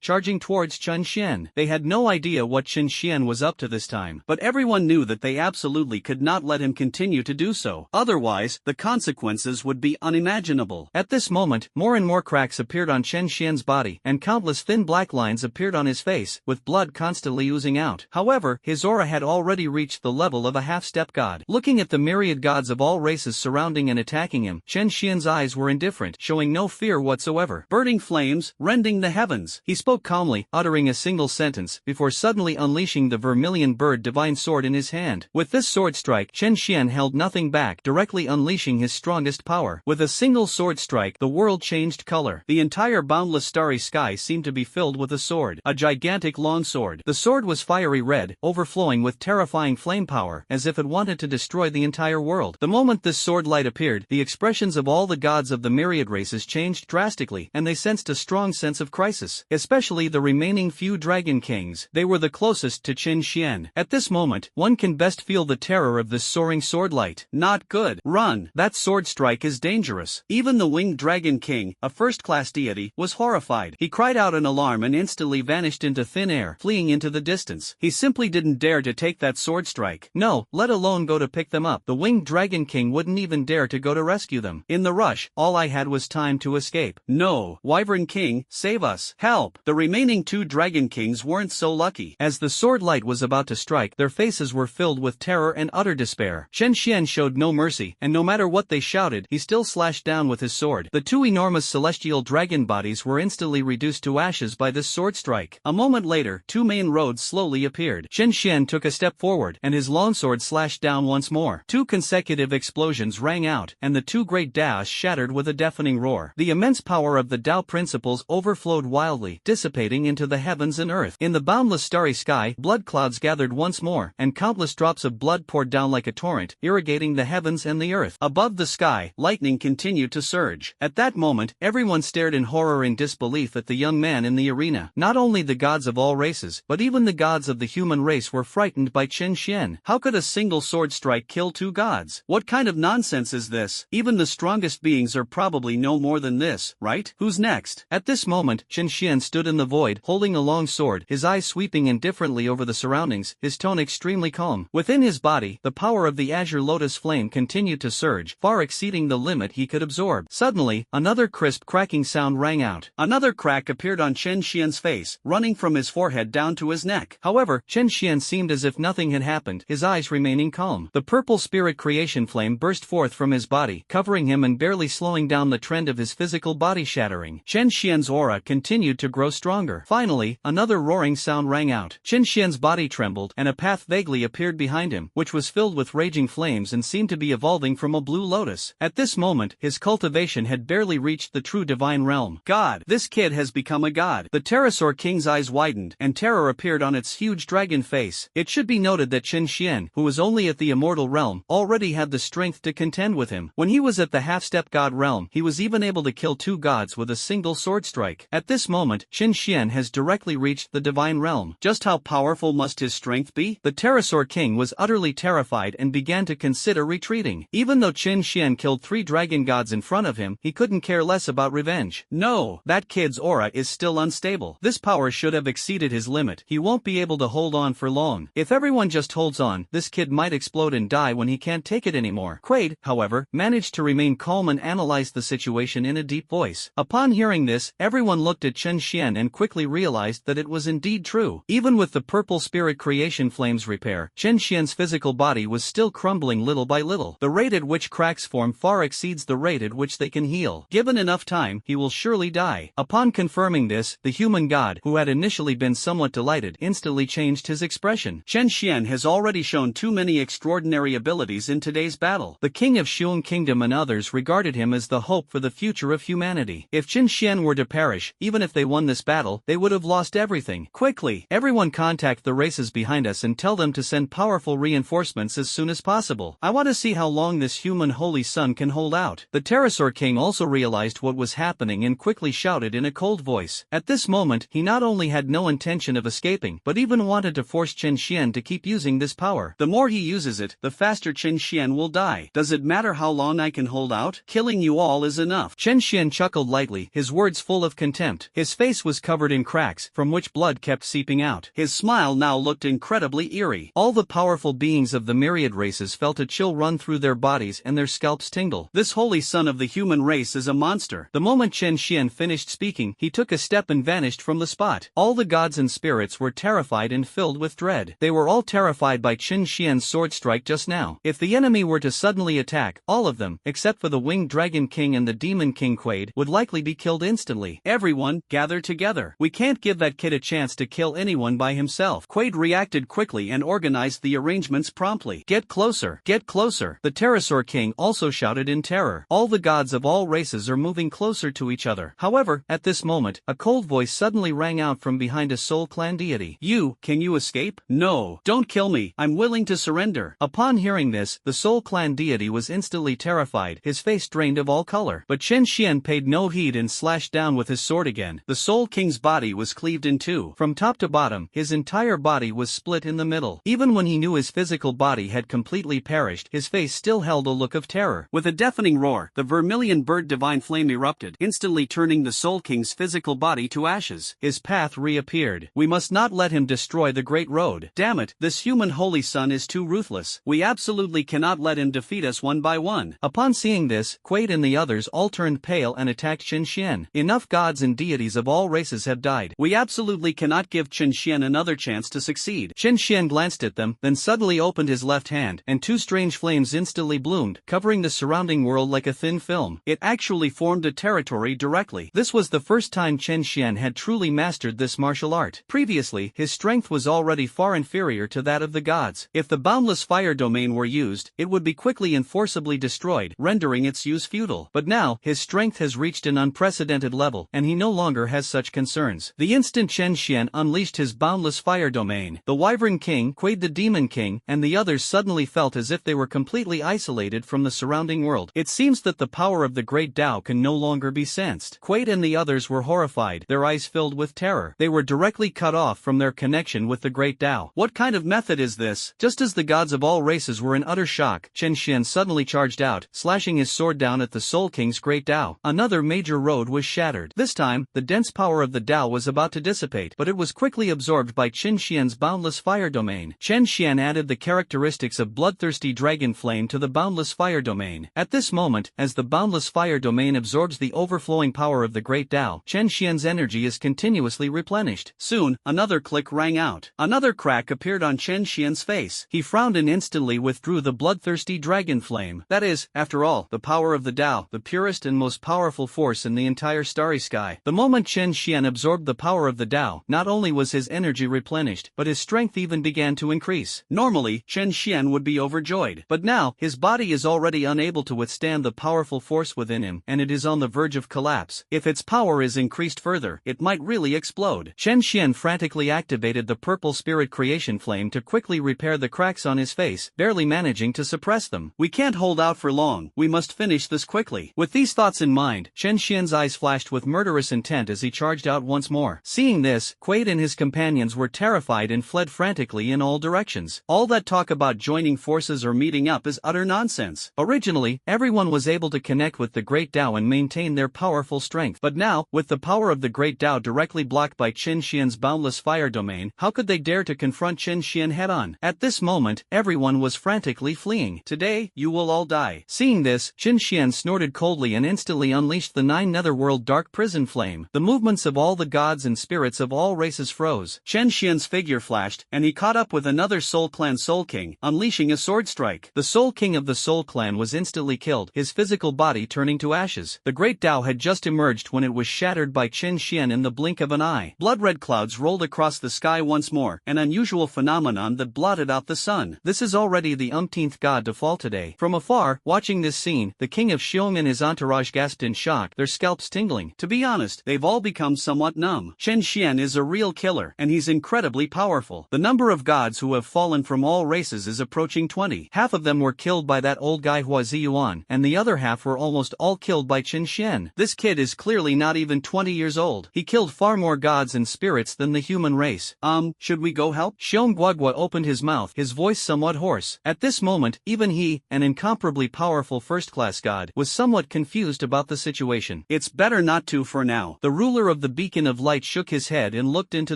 charging towards Chen Xian. They had no idea what Chen Xian was up to this time, but everyone knew that they absolutely could not let him continue to do so. Otherwise, the consequences would be unimaginable. At this moment, more and more cracks appeared on Chen Xian's body, and countless thin black lines appeared on his face, with blood constantly oozing out. However, his aura had already reached the level of a half-step god. Looking at the myriad gods of all races surrounding and attacking him, Chen Xian's eyes were indifferent, showing no fear whatsoever. Burning flames, rending the heavens. He spoke calmly, uttering a single sentence, before suddenly unleashing the vermilion bird divine sword in his hand. With this sword strike, Chen Xian held nothing back, directly unleashing his strongest power. With a single sword strike, the world changed color. The entire boundless starry sky seemed to be filled with a sword, a gigantic longsword. The sword was fiery red, overflowing with terrifying flame power, as if it wanted to destroy the entire world. The moment this sword light appeared, the expressions of all the gods of the myriad races changed drastically, and they sensed a strong sense of crisis, especially the remaining few dragon kings. They were the closest to Chen Xian. At this moment, one can best feel the terror of this soaring sword light. Not good. Run. That sword strike is dangerous. Even the Winged Dragon King, a first-class deity, was horrified. He cried out in alarm and instantly vanished into thin air, fleeing into the distance. He simply didn't dare to take that sword strike. No, let alone go to pick them up. The Winged Dragon King wouldn't even dare to go to rescue them. In the rush, all I had was time to escape. No, Wyvern King, save us. Help. The remaining two Dragon Kings weren't so lucky. As the sword light was about to strike, their faces were filled with terror and utter despair. Chen Xian showed no mercy, and no matter what they shouted, he still slashed down with his sword. The two enormous celestial dragon bodies were instantly reduced to ashes by this sword strike. A moment later, two main roads slowly appeared. Chen Xian took a step forward, and his longsword slashed down once more. Two consecutive explosions rang out, and the two great Daos shattered with a deafening roar. The immense power of the Dao principles overflowed wildly, dissipating into the heavens and earth. In the boundless starry sky, blood clouds gathered once more, and countless drops of blood poured down like a torrent, irrigating the heavens and the earth. Above the sky, lightning continued to surge. At that moment, everyone stared in horror and disbelief at the young man in the arena. Not only the gods of all races, but even the gods of the human race were frightened by Chen Xian. How could a single sword strike kill two gods? What kind of nonsense is this? Even the strongest beings are probably no more than this, right? Who's next? At this moment, Chen Xian stood in the void, holding a long sword, his eyes sweeping indifferently over the surroundings, his tone extremely calm. Within his body, the power of the azure lotus flame continued to surge, far exceeding the limit he could absorb. Suddenly, another crisp cracking sound rang out. Another crack appeared on Chen Xian's face, running from his forehead down to his neck. However, Chen Xian seemed as if nothing had happened, his eyes remaining calm. The purple spirit creation flame burst forth from his body, covering him and barely slowing down the trend of his physical body shattering. Chen Xian's aura continued to grow stronger. Finally, another roaring sound rang out. Chen Xian's body trembled, and a path vaguely appeared behind him, which was filled with raging flames and seemed to be evolving from a blue lotus. At this moment, his cultivation had barely reached the true divine realm. God, this kid has become a god. The Pterosaur King's eyes widened, and terror appeared on its huge dragon face. It should be noted that Chen Xian, who was only at the immortal realm, already had the strength to contend with him. When he was at the half-step god realm, he was even able to kill two gods with a single sword strike. At this moment, Chen Xian has directly reached the divine realm. Just how powerful must his strength be? The Pterosaur King was utterly terrified and began to consider retreating. Even though Chen Xian killed three dragon gods in front of him, he couldn't care less about revenge. No, that kid's aura is still unstable. This power should have exceeded his limit. He won't be able to hold on for long. If everyone just holds on, this kid might explode and die when he can't take it anymore. Quaid, however, managed to remain calm and analyze analyzed the situation in a deep voice. Upon hearing this, everyone looked at Chen Xian and quickly realized that it was indeed true. Even with the purple spirit creation flames repair, Chen Xian's physical body was still crumbling little by little. The rate at which cracks form far exceeds the rate at which they can heal. Given enough time, he will surely die. Upon confirming this, the human god, who had initially been somewhat delighted, instantly changed his expression. Chen Xian has already shown too many extraordinary abilities in today's battle. The king of Xiong Kingdom and others regarded him as the hope for the future of humanity. If Chen Xian were to perish, even if they won this battle, they would have lost everything. Quickly, everyone contact the races behind us and tell them to send powerful reinforcements as soon as possible. I want to see how long this human holy sun can hold out. The Pterosaur king also realized what was happening and quickly shouted in a cold voice. At this moment, he not only had no intention of escaping, but even wanted to force Chen Xian to keep using this power. The more he uses it, the faster Chen Xian will die. Does it matter how long I can hold out? Killing you all is enough. Chen Xian chuckled lightly, his words full of contempt. His face was covered in cracks, from which blood kept seeping out. His smile now looked incredibly eerie. All the powerful beings of the Myriad races felt a chill run through their bodies and their scalps tingle. This holy son of the human race is a monster. The moment Chen Xian finished speaking, he took a step and vanished from the spot. All the gods and spirits were terrified and filled with dread. They were all terrified by Chen Xian's sword strike just now. If the enemy were to suddenly attack, all of them, except for the Winged Dragon King and the Demon King Quaid, would likely be killed instantly. Everyone, gather together. We can't give that kid a chance to kill anyone by himself. Quaid reacted quickly and organized the arrangements promptly. Get closer, get closer. The Pterosaur King also shouted in terror. All the gods of all races are moving closer to each other. However, at this moment, a cold voice suddenly rang out from behind a Soul Clan deity. Can you escape? No, don't kill me. I'm willing to surrender. Upon hearing this, the Soul Clan deity was instantly terrified, his face drained of all color. But Chen Xian paid no heed and slashed down with his sword again. The Soul King's body was cleaved in two. From top to bottom, his entire body was split in the middle. Even when he knew his physical body had completely perished, his face still held a look of terror. With a deafening roar, the vermilion bird divine flame erupted, instantly turning the Soul King's physical body to ashes. His path reappeared. We must not let him destroy the Great Road. Damn it, this human holy son is too ruthless. We absolutely cannot let him defeat us one by one. Upon seeing this, Quaid and the others all turned pale and attacked Chen Xian. Enough gods and deities of all races have died. We absolutely cannot give Chen Xian another chance to succeed. Chen Xian glanced at them, then suddenly opened his left hand, and two strange flames instantly bloomed, covering the surrounding world like a thin film. It actually formed a territory directly. This was the first time Chen Xian had truly mastered this martial art. Previously, his strength was already far inferior to that of the gods. If the boundless fire domain were used, it would be quickly and forcibly destroyed, rendering its use futile. But now, his strength has reached an unprecedented level, and he no longer has such concerns. The instant Chen Xian unleashed his boundless fire domain, the Wyvern King, Quaid the Demon King, and the others suddenly felt as if they were completely isolated from the surrounding world. It seems that the power of the Great Tao can no longer be sensed. Quaid and the others were horrified, their eyes filled with terror. They were directly cut off from their connection with the Great Tao. What kind of method is this? Just as the gods of all races were in utter shock, Chen Xian suddenly charged out, slashing his sword down at the Soul King's Great Tao. Another major road was shattered. This time, the dense power of the Tao was about to dissipate, but it was quickly absorbed by Chen Xian's boundless fire domain. Chen Xian added the characteristics of bloodthirsty dragon flame to the boundless fire domain. At this moment, as the boundless fire domain absorbs the overflowing power of the Great Tao, Chen Xian's energy is continuously replenished. Soon, another click rang out. Another crack appeared on Chen Xian's face. He frowned and instantly withdrew the bloodthirsty dragon flame. That is, after all, the power of the Tao, the purest and most powerful force in the entire starry sky. The moment Chen Xian absorbed the power of the Tao, not only was his energy replenished, but his strength even began to increase. Normally, Chen Xian would be overjoyed. But now, his body is already unable to withstand the powerful force within him, and it is on the verge of collapse. If its power is increased further, it might really explode. Chen Xian frantically activated the purple spirit creation flame to quickly repair the cracks on his face, barely managing to suppress them. We can't hold out for long. We must finish this quickly. With these thoughts in mind, Chen Xian's eyes flashed with murderous intent as he charged out once more. Seeing this, Quaid and his companions were terrified and fled frantically in all directions. All that talk about joining forces or meeting up is utter nonsense. Originally, everyone was able to connect with the Great Tao and maintain their powerful strength. But now, with the power of the Great Tao directly blocked by Chen Xian's boundless fire domain, how could they dare to confront Chen Xian head-on? At this moment, everyone was frantically fleeing. Today, you will all die. Seeing this, Chen Xian snorted coldly and instantly unleashed the 9 netherworld dark prison flame. The movements of all the gods and spirits of all races froze. Chen Xian's figure flashed, and he caught up with another Soul Clan Soul King, unleashing a sword strike. The Soul King of the Soul Clan was instantly killed, his physical body turning to ashes. The Great Tao had just emerged when it was shattered by Chen Xian in the blink of an eye. Blood-red clouds rolled across the sky once more, an unusual phenomenon that blotted out the sun. This is already the umpteenth god to fall today. From afar, watching this scene, the king of Xiong and his entourage gasped in shock, their scalps tingling. To be honest, they've all become somewhat numb. Chen Xian is a real killer, and he's incredibly powerful. The number of gods who have fallen from all races is approaching 20. Half of them were killed by that old guy Hua Ziyuan, and the other half were almost all killed by Chen Xian. This kid is clearly not even 20 years old. He killed far more gods and spirits than the human race. Should we go help? Xiong Guagua opened his mouth, his voice somewhat hoarse. At this moment, even he, an incomparably powerful first-class god, was somewhat confused about the situation. It's better not to for now. The ruler of the beacon of light shook his head and looked into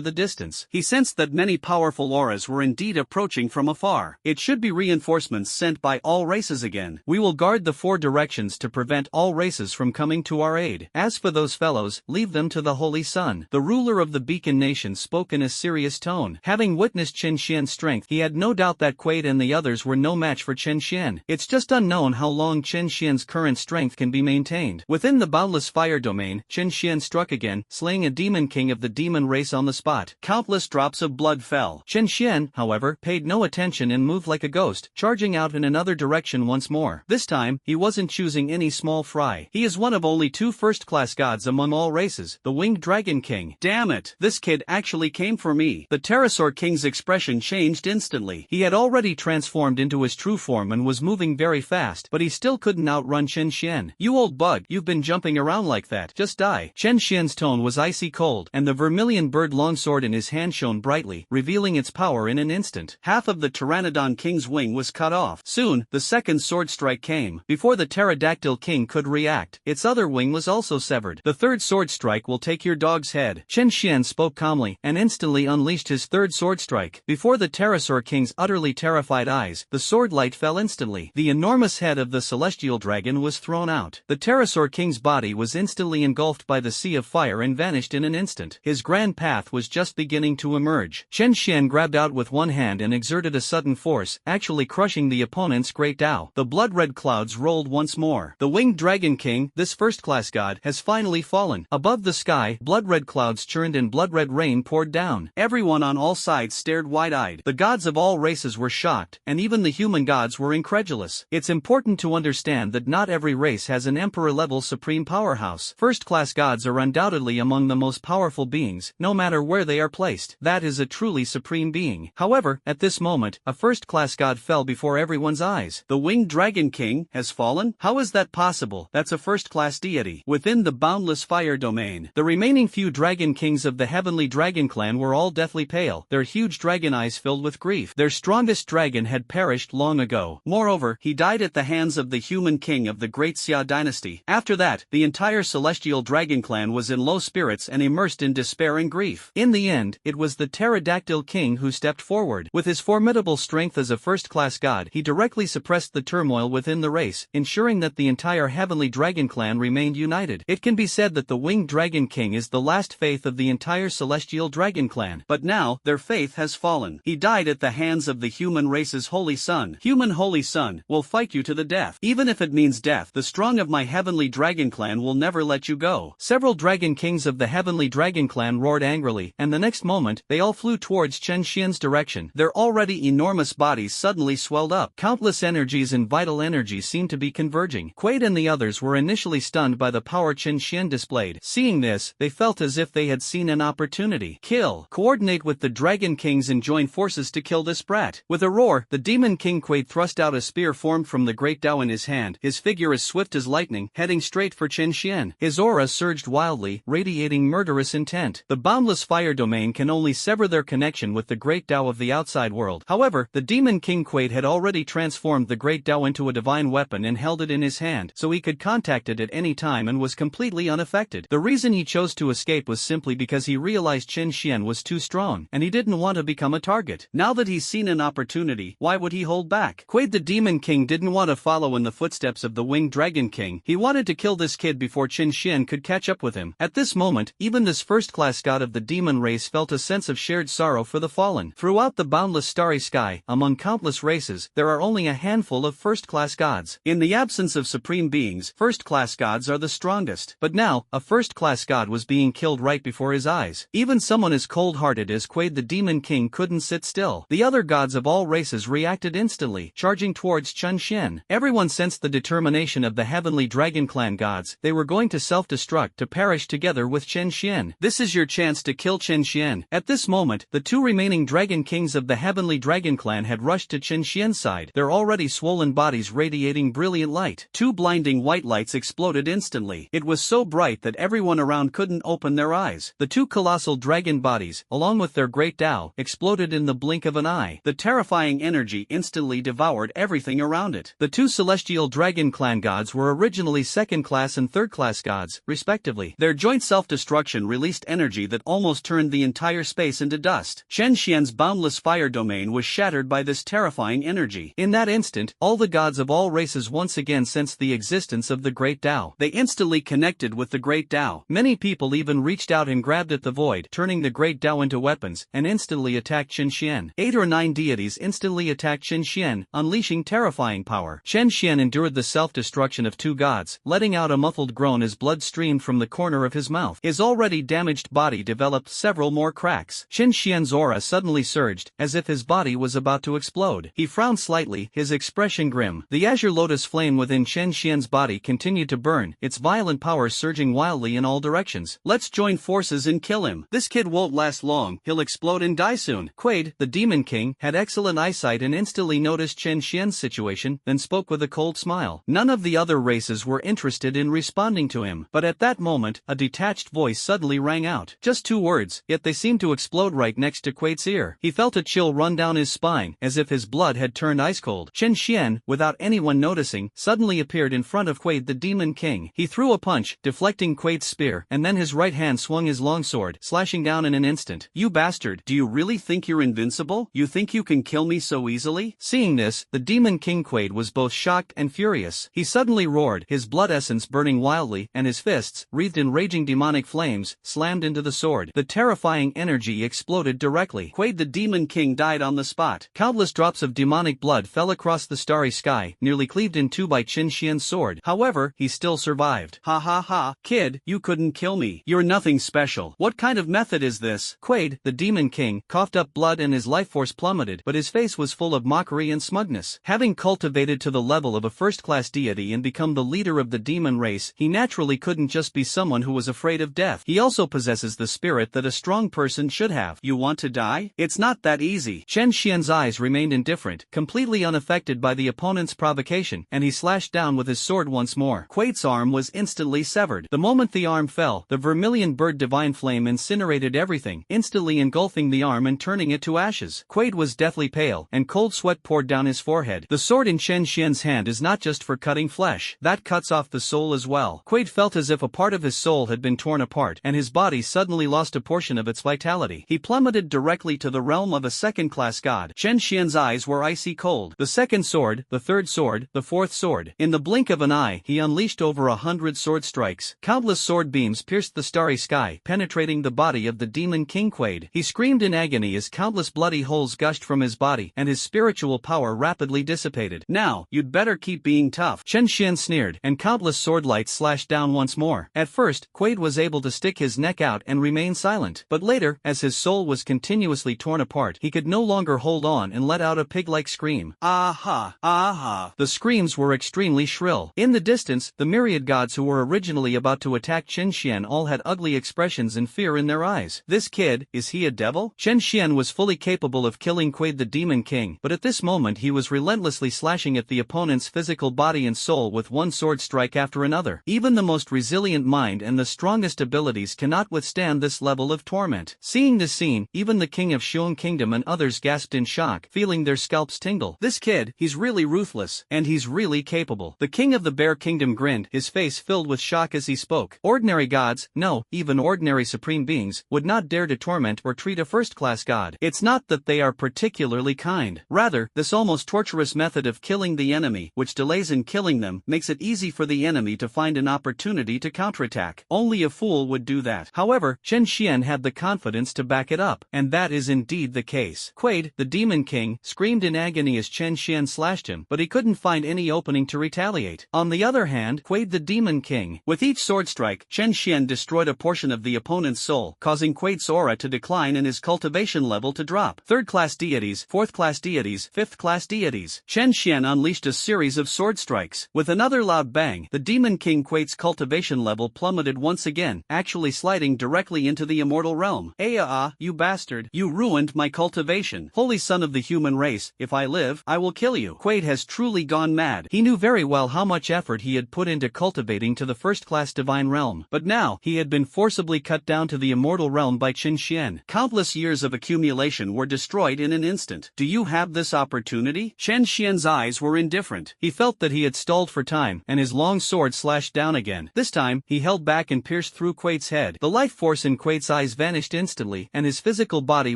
the distance. He sensed that many powerful auras were indeed approaching from afar. It should be reinforcements sent by all races again. We will guard the 4 directions to prevent all races from coming to our aid. As for those fellows, leave them to the Holy Sun. The ruler of the beacon nation spoke in a serious tone. Having witnessed Chen Xian's strength, he had no doubt that Quaid and the others were no match for Chen Xian. It's just unknown how long Chen Xian's current strength can be maintained. Within the boundless fire domain, Chen Xian struck again, slaying a demon king of the demon race on the spot. Countless drops of blood fell. Chen Xian, however, paid no attention and moved like a ghost, charging out in another direction once more. This time, he wasn't choosing any small fry. He is one of only 2 first-class gods among all races, the Winged Dragon King. Damn it, this kid actually came for me. The Pterosaur King's expression changed instantly. He had already transformed into his true form and was moving very fast, but he still couldn't outrun Chen Xian. You old bug, you've been jumping around like that. Just die. Chen Xian's tone was icy cold, and the vermilion bird longsword in his hand shone brightly, revealing its power in an instant. Half of the Pteranodon King's wing was cut off. Soon, the second sword strike came. Before the Pterodactyl King could react, its other wing was also severed. The third sword strike will take your dog's head. Chen Xian spoke calmly, and instantly unleashed his third sword strike. Before the Pterosaur King's utterly terrified eyes, the sword light fell instantly. The enormous head of the celestial dragon was thrown out. The Pterosaur King's body was instantly engulfed by the sea of fire and vanished in an instant. His grand path was just beginning to emerge. Chen Xian grabbed out with one hand and exerted a sudden force, actually crushing the opponent's great Tao. The blood-red clouds rolled once more. The Winged Dragon King, this first-class god, has finally fallen. Above the sky, blood-red clouds churned and blood-red rain poured down. Everyone on all sides stared wide-eyed. The gods of all races were shocked, and even the human gods were incredulous. It's important to understand that not every race has an emperor-level supreme powerhouse. First-class gods are undoubtedly among the most powerful beings, no matter where they are placed. That is a truly supreme being. However, at this moment, a first-class god fell before everyone's eyes. The Winged Dragon King has fallen? How is that possible? That's a first-class deity. Within the boundless fire domain, the remaining few dragon kings of the heavenly dragon clan were all deathly pale, their huge dragon eyes filled with grief. Their strongest dragon had perished long ago. Moreover, he died at the hands of the human king of the Great Xia dynasty. After that, the entire celestial dragon clan was in low spirits and immersed in despair and grief. In the end, it was the Pterodactyl King who stepped forward. With his formidable strength as a first-class god, he directly suppressed the turmoil within the race, ensuring that the entire heavenly dragon clan remained united. It can be said that the Winged Dragon King is the last faith of the entire celestial dragon clan. But now, their faith has fallen. He died at the hands of the human race's holy son. Human holy son, will fight you to the death. Even if it means death, the strong of my heavenly dragon clan will never let you go. Several dragon kings of the heavenly dragon clan roared angrily, and the next moment, they all flew towards Chen Xian's direction. Their already enormous bodies suddenly swelled up. Countless energies and vital energies seemed to be converging. Quaid and the others were initially stunned by the power Chen Xian displayed. Seeing this, they felt as if they had seen an opportunity. Kill. Coordinate with the dragon kings and join forces to kill this brat. With a roar, the demon king Quaid thrust out a spear formed from the great Tao in his hand, his figure as swift as lightning, heading straight for Chen Xian. His aura surged wildly, radiating murderous intent. The boundless fire domain can only sever their connection with the great Tao of the outside world. However, the demon king Quaid had already transformed the great Tao into a divine weapon and held it in his hand, so he could contact it at any time and was completely unaffected. The reason he chose to escape was simply because he realized Chen Xian was too strong, and he didn't want to become a target. Now that he's seen an opportunity, why would he hold back? Quaid the demon king didn't want to follow in the footsteps of the winged winged Dragon King. He wanted to kill this kid before Qin Xian could catch up with him. At this moment, even this first-class god of the demon race felt a sense of shared sorrow for the fallen. Throughout the boundless starry sky, among countless races, there are only a handful of first-class gods. In the absence of supreme beings, first-class gods are the strongest. But now, a first-class god was being killed right before his eyes. Even someone as cold-hearted as Quaid the Demon King couldn't sit still. The other gods of all races reacted instantly, charging towards Qin Xian. Everyone sensed the determination of the heavenly Dragon Clan gods. They were going to self-destruct to perish together with Qin Xian. This is your chance to kill Qin Xian. At this moment, the two remaining Dragon Kings of the heavenly Dragon Clan had rushed to Qin Xian's side, their already swollen bodies radiating brilliant light. Two blinding white lights exploded instantly. It was so bright that everyone around couldn't open their eyes. The two colossal dragon bodies, along with their great Tao, exploded in the blink of an eye. The terrifying energy instantly devoured everything around it. The two celestial Dragon Clan gods were originally second-class and third-class gods, respectively. Their joint self-destruction released energy that almost turned the entire space into dust. Qin Xian's boundless fire domain was shattered by this terrifying energy. In that instant, all the gods of all races once again sensed the existence of the Great Tao. They instantly connected with the Great Tao. Many people even reached out and grabbed at the void, turning the Great Tao into weapons, and instantly attacked Qin Xian. 8 or 9 deities instantly attacked Qin Xian, unleashing terrifying power. Qin Xian endured the self-destruction of two gods, letting out a muffled groan as blood streamed from the corner of his mouth. His already damaged body developed several more cracks. Qin Xian's aura suddenly surged, as if his body was about to explode. He frowned slightly, his expression grim. The azure lotus flame within Qin Xian's body continued to burn, its violent power surging wildly in all directions. Let's join forces and kill him. This kid won't last long, he'll explode and die soon. Quaid, the Demon King, had excellent eyesight and instantly noticed Qin Xian's situation, then spoke with a cold smile. None of the other races were interested in responding to him, but at that moment, a detached voice suddenly rang out. Just 2 words, yet they seemed to explode right next to Quaid's ear. He felt a chill run down his spine, as if his blood had turned ice cold. Qin Xian, without anyone noticing, suddenly appeared in front of Quaid the Demon King. He threw a punch, deflecting Quaid's spear, and then his right hand swung his longsword, slashing down in an instant. You bastard, do you really think you're invincible? You think you can kill me so easily? Seeing this, the Demon King Quaid was both shocked and furious. He suddenly roared, his blood essence burning wildly, and his fists, wreathed in raging demonic flames, slammed into the sword. The terrifying energy exploded directly. Quaid the Demon King died on the spot. Countless drops of demonic blood fell across the starry sky, nearly cleaved in two by Qin Xian's sword. However, he still survived. Ha ha ha, kid, you couldn't kill me. You're nothing special. What kind of method is this? Quaid, the Demon King, coughed up blood and his life force plummeted, but his face was full of mockery and smugness. Having cultivated to the level of a first-class deity and become the leader of the demon race, he naturally couldn't just be someone who was afraid of death. He also possesses the spirit that a strong person should have. You want to die? It's not that easy. Qin Xian's eyes remained indifferent, completely unaffected by the opponent's provocation, and he slashed down with his sword once more. Quaid's arm was instantly severed. The moment the arm fell, the vermilion bird divine flame incinerated everything, instantly engulfing the arm and turning it to ashes. Quaid was deathly pale, and cold sweat poured down his forehead. The sword in Qin Xian's hand is not just for cutting flesh, that cuts off the soul as well. Quaid felt as if a part of his soul had been torn apart, and his body suddenly lost a portion of its vitality. He plummeted directly to the realm of a second-class god. Qin Xian's eyes were icy cold. The second sword, the third sword, the fourth sword. In the blink of an eye, he unleashed over 100 sword strikes. Countless sword beams pierced the starry sky, penetrating the body of the Demon King Quaid. He screamed in agony as countless bloody holes gushed from his body, and his spiritual power rapidly dissipated. Now, you'd better keep being tough. Qin Xian sneered, and countless sword lights slashed down once more. At first, Quaid was able to stick his neck out and remain silent, but later, as his soul was continuously torn apart, he could no longer hold on and let out a pig-like scream. Aha! Aha! The screams were extremely shrill. In the distance, the myriad gods who were originally about to attack Qin Xian all had ugly expressions and fear in their eyes. This kid, is he a devil? Qin Xian was fully capable of killing Quaid the Demon King, but at this moment he was relentlessly slashing at the opponent's physical body and soul with one sword strike after another. Even the most resilient mind and the strongest abilities cannot withstand this level of torment. Seeing this scene, even the king of Xiong Kingdom and others gasped in shock, feeling their scalps tingle. This kid, he's really ruthless, and he's really capable. The king of the Bear Kingdom grinned, his face filled with shock as he spoke. Ordinary gods, no, even ordinary supreme beings, would not dare to torment or treat a first-class god. It's not that they are particularly kind. Rather, this almost torturous method of killing the enemy, which delays in killing killing them makes it easy for the enemy to find an opportunity to counterattack. Only a fool would do that. However, Chen Xian had the confidence to back it up, and that is indeed the case. Quaid, the Demon King, screamed in agony as Chen Xian slashed him, but he couldn't find any opening to retaliate. On the other hand, Quaid the Demon King. With each sword strike, Chen Xian destroyed a portion of the opponent's soul, causing Quaid's aura to decline and his cultivation level to drop. Third-class deities, fourth-class deities, fifth-class deities. Chen Xian unleashed a series of sword strikes. With another loud bang, the Demon King Quaid's cultivation level plummeted once again, actually sliding directly into the immortal realm. You bastard, you ruined my cultivation. Holy son of the human race, if I live, I will kill you. Quaid has truly gone mad. He knew very well how much effort he had put into cultivating to the first-class divine realm, but now, he had been forcibly cut down to the immortal realm by Chen Xian. Countless years of accumulation were destroyed in an instant. Do you have this opportunity? Chen Xian's eyes were indifferent. He felt that he had stalled for time, and his long sword slashed down again. This time, he held back and pierced through Quaid's head. The life force in Quaid's eyes vanished instantly, and his physical body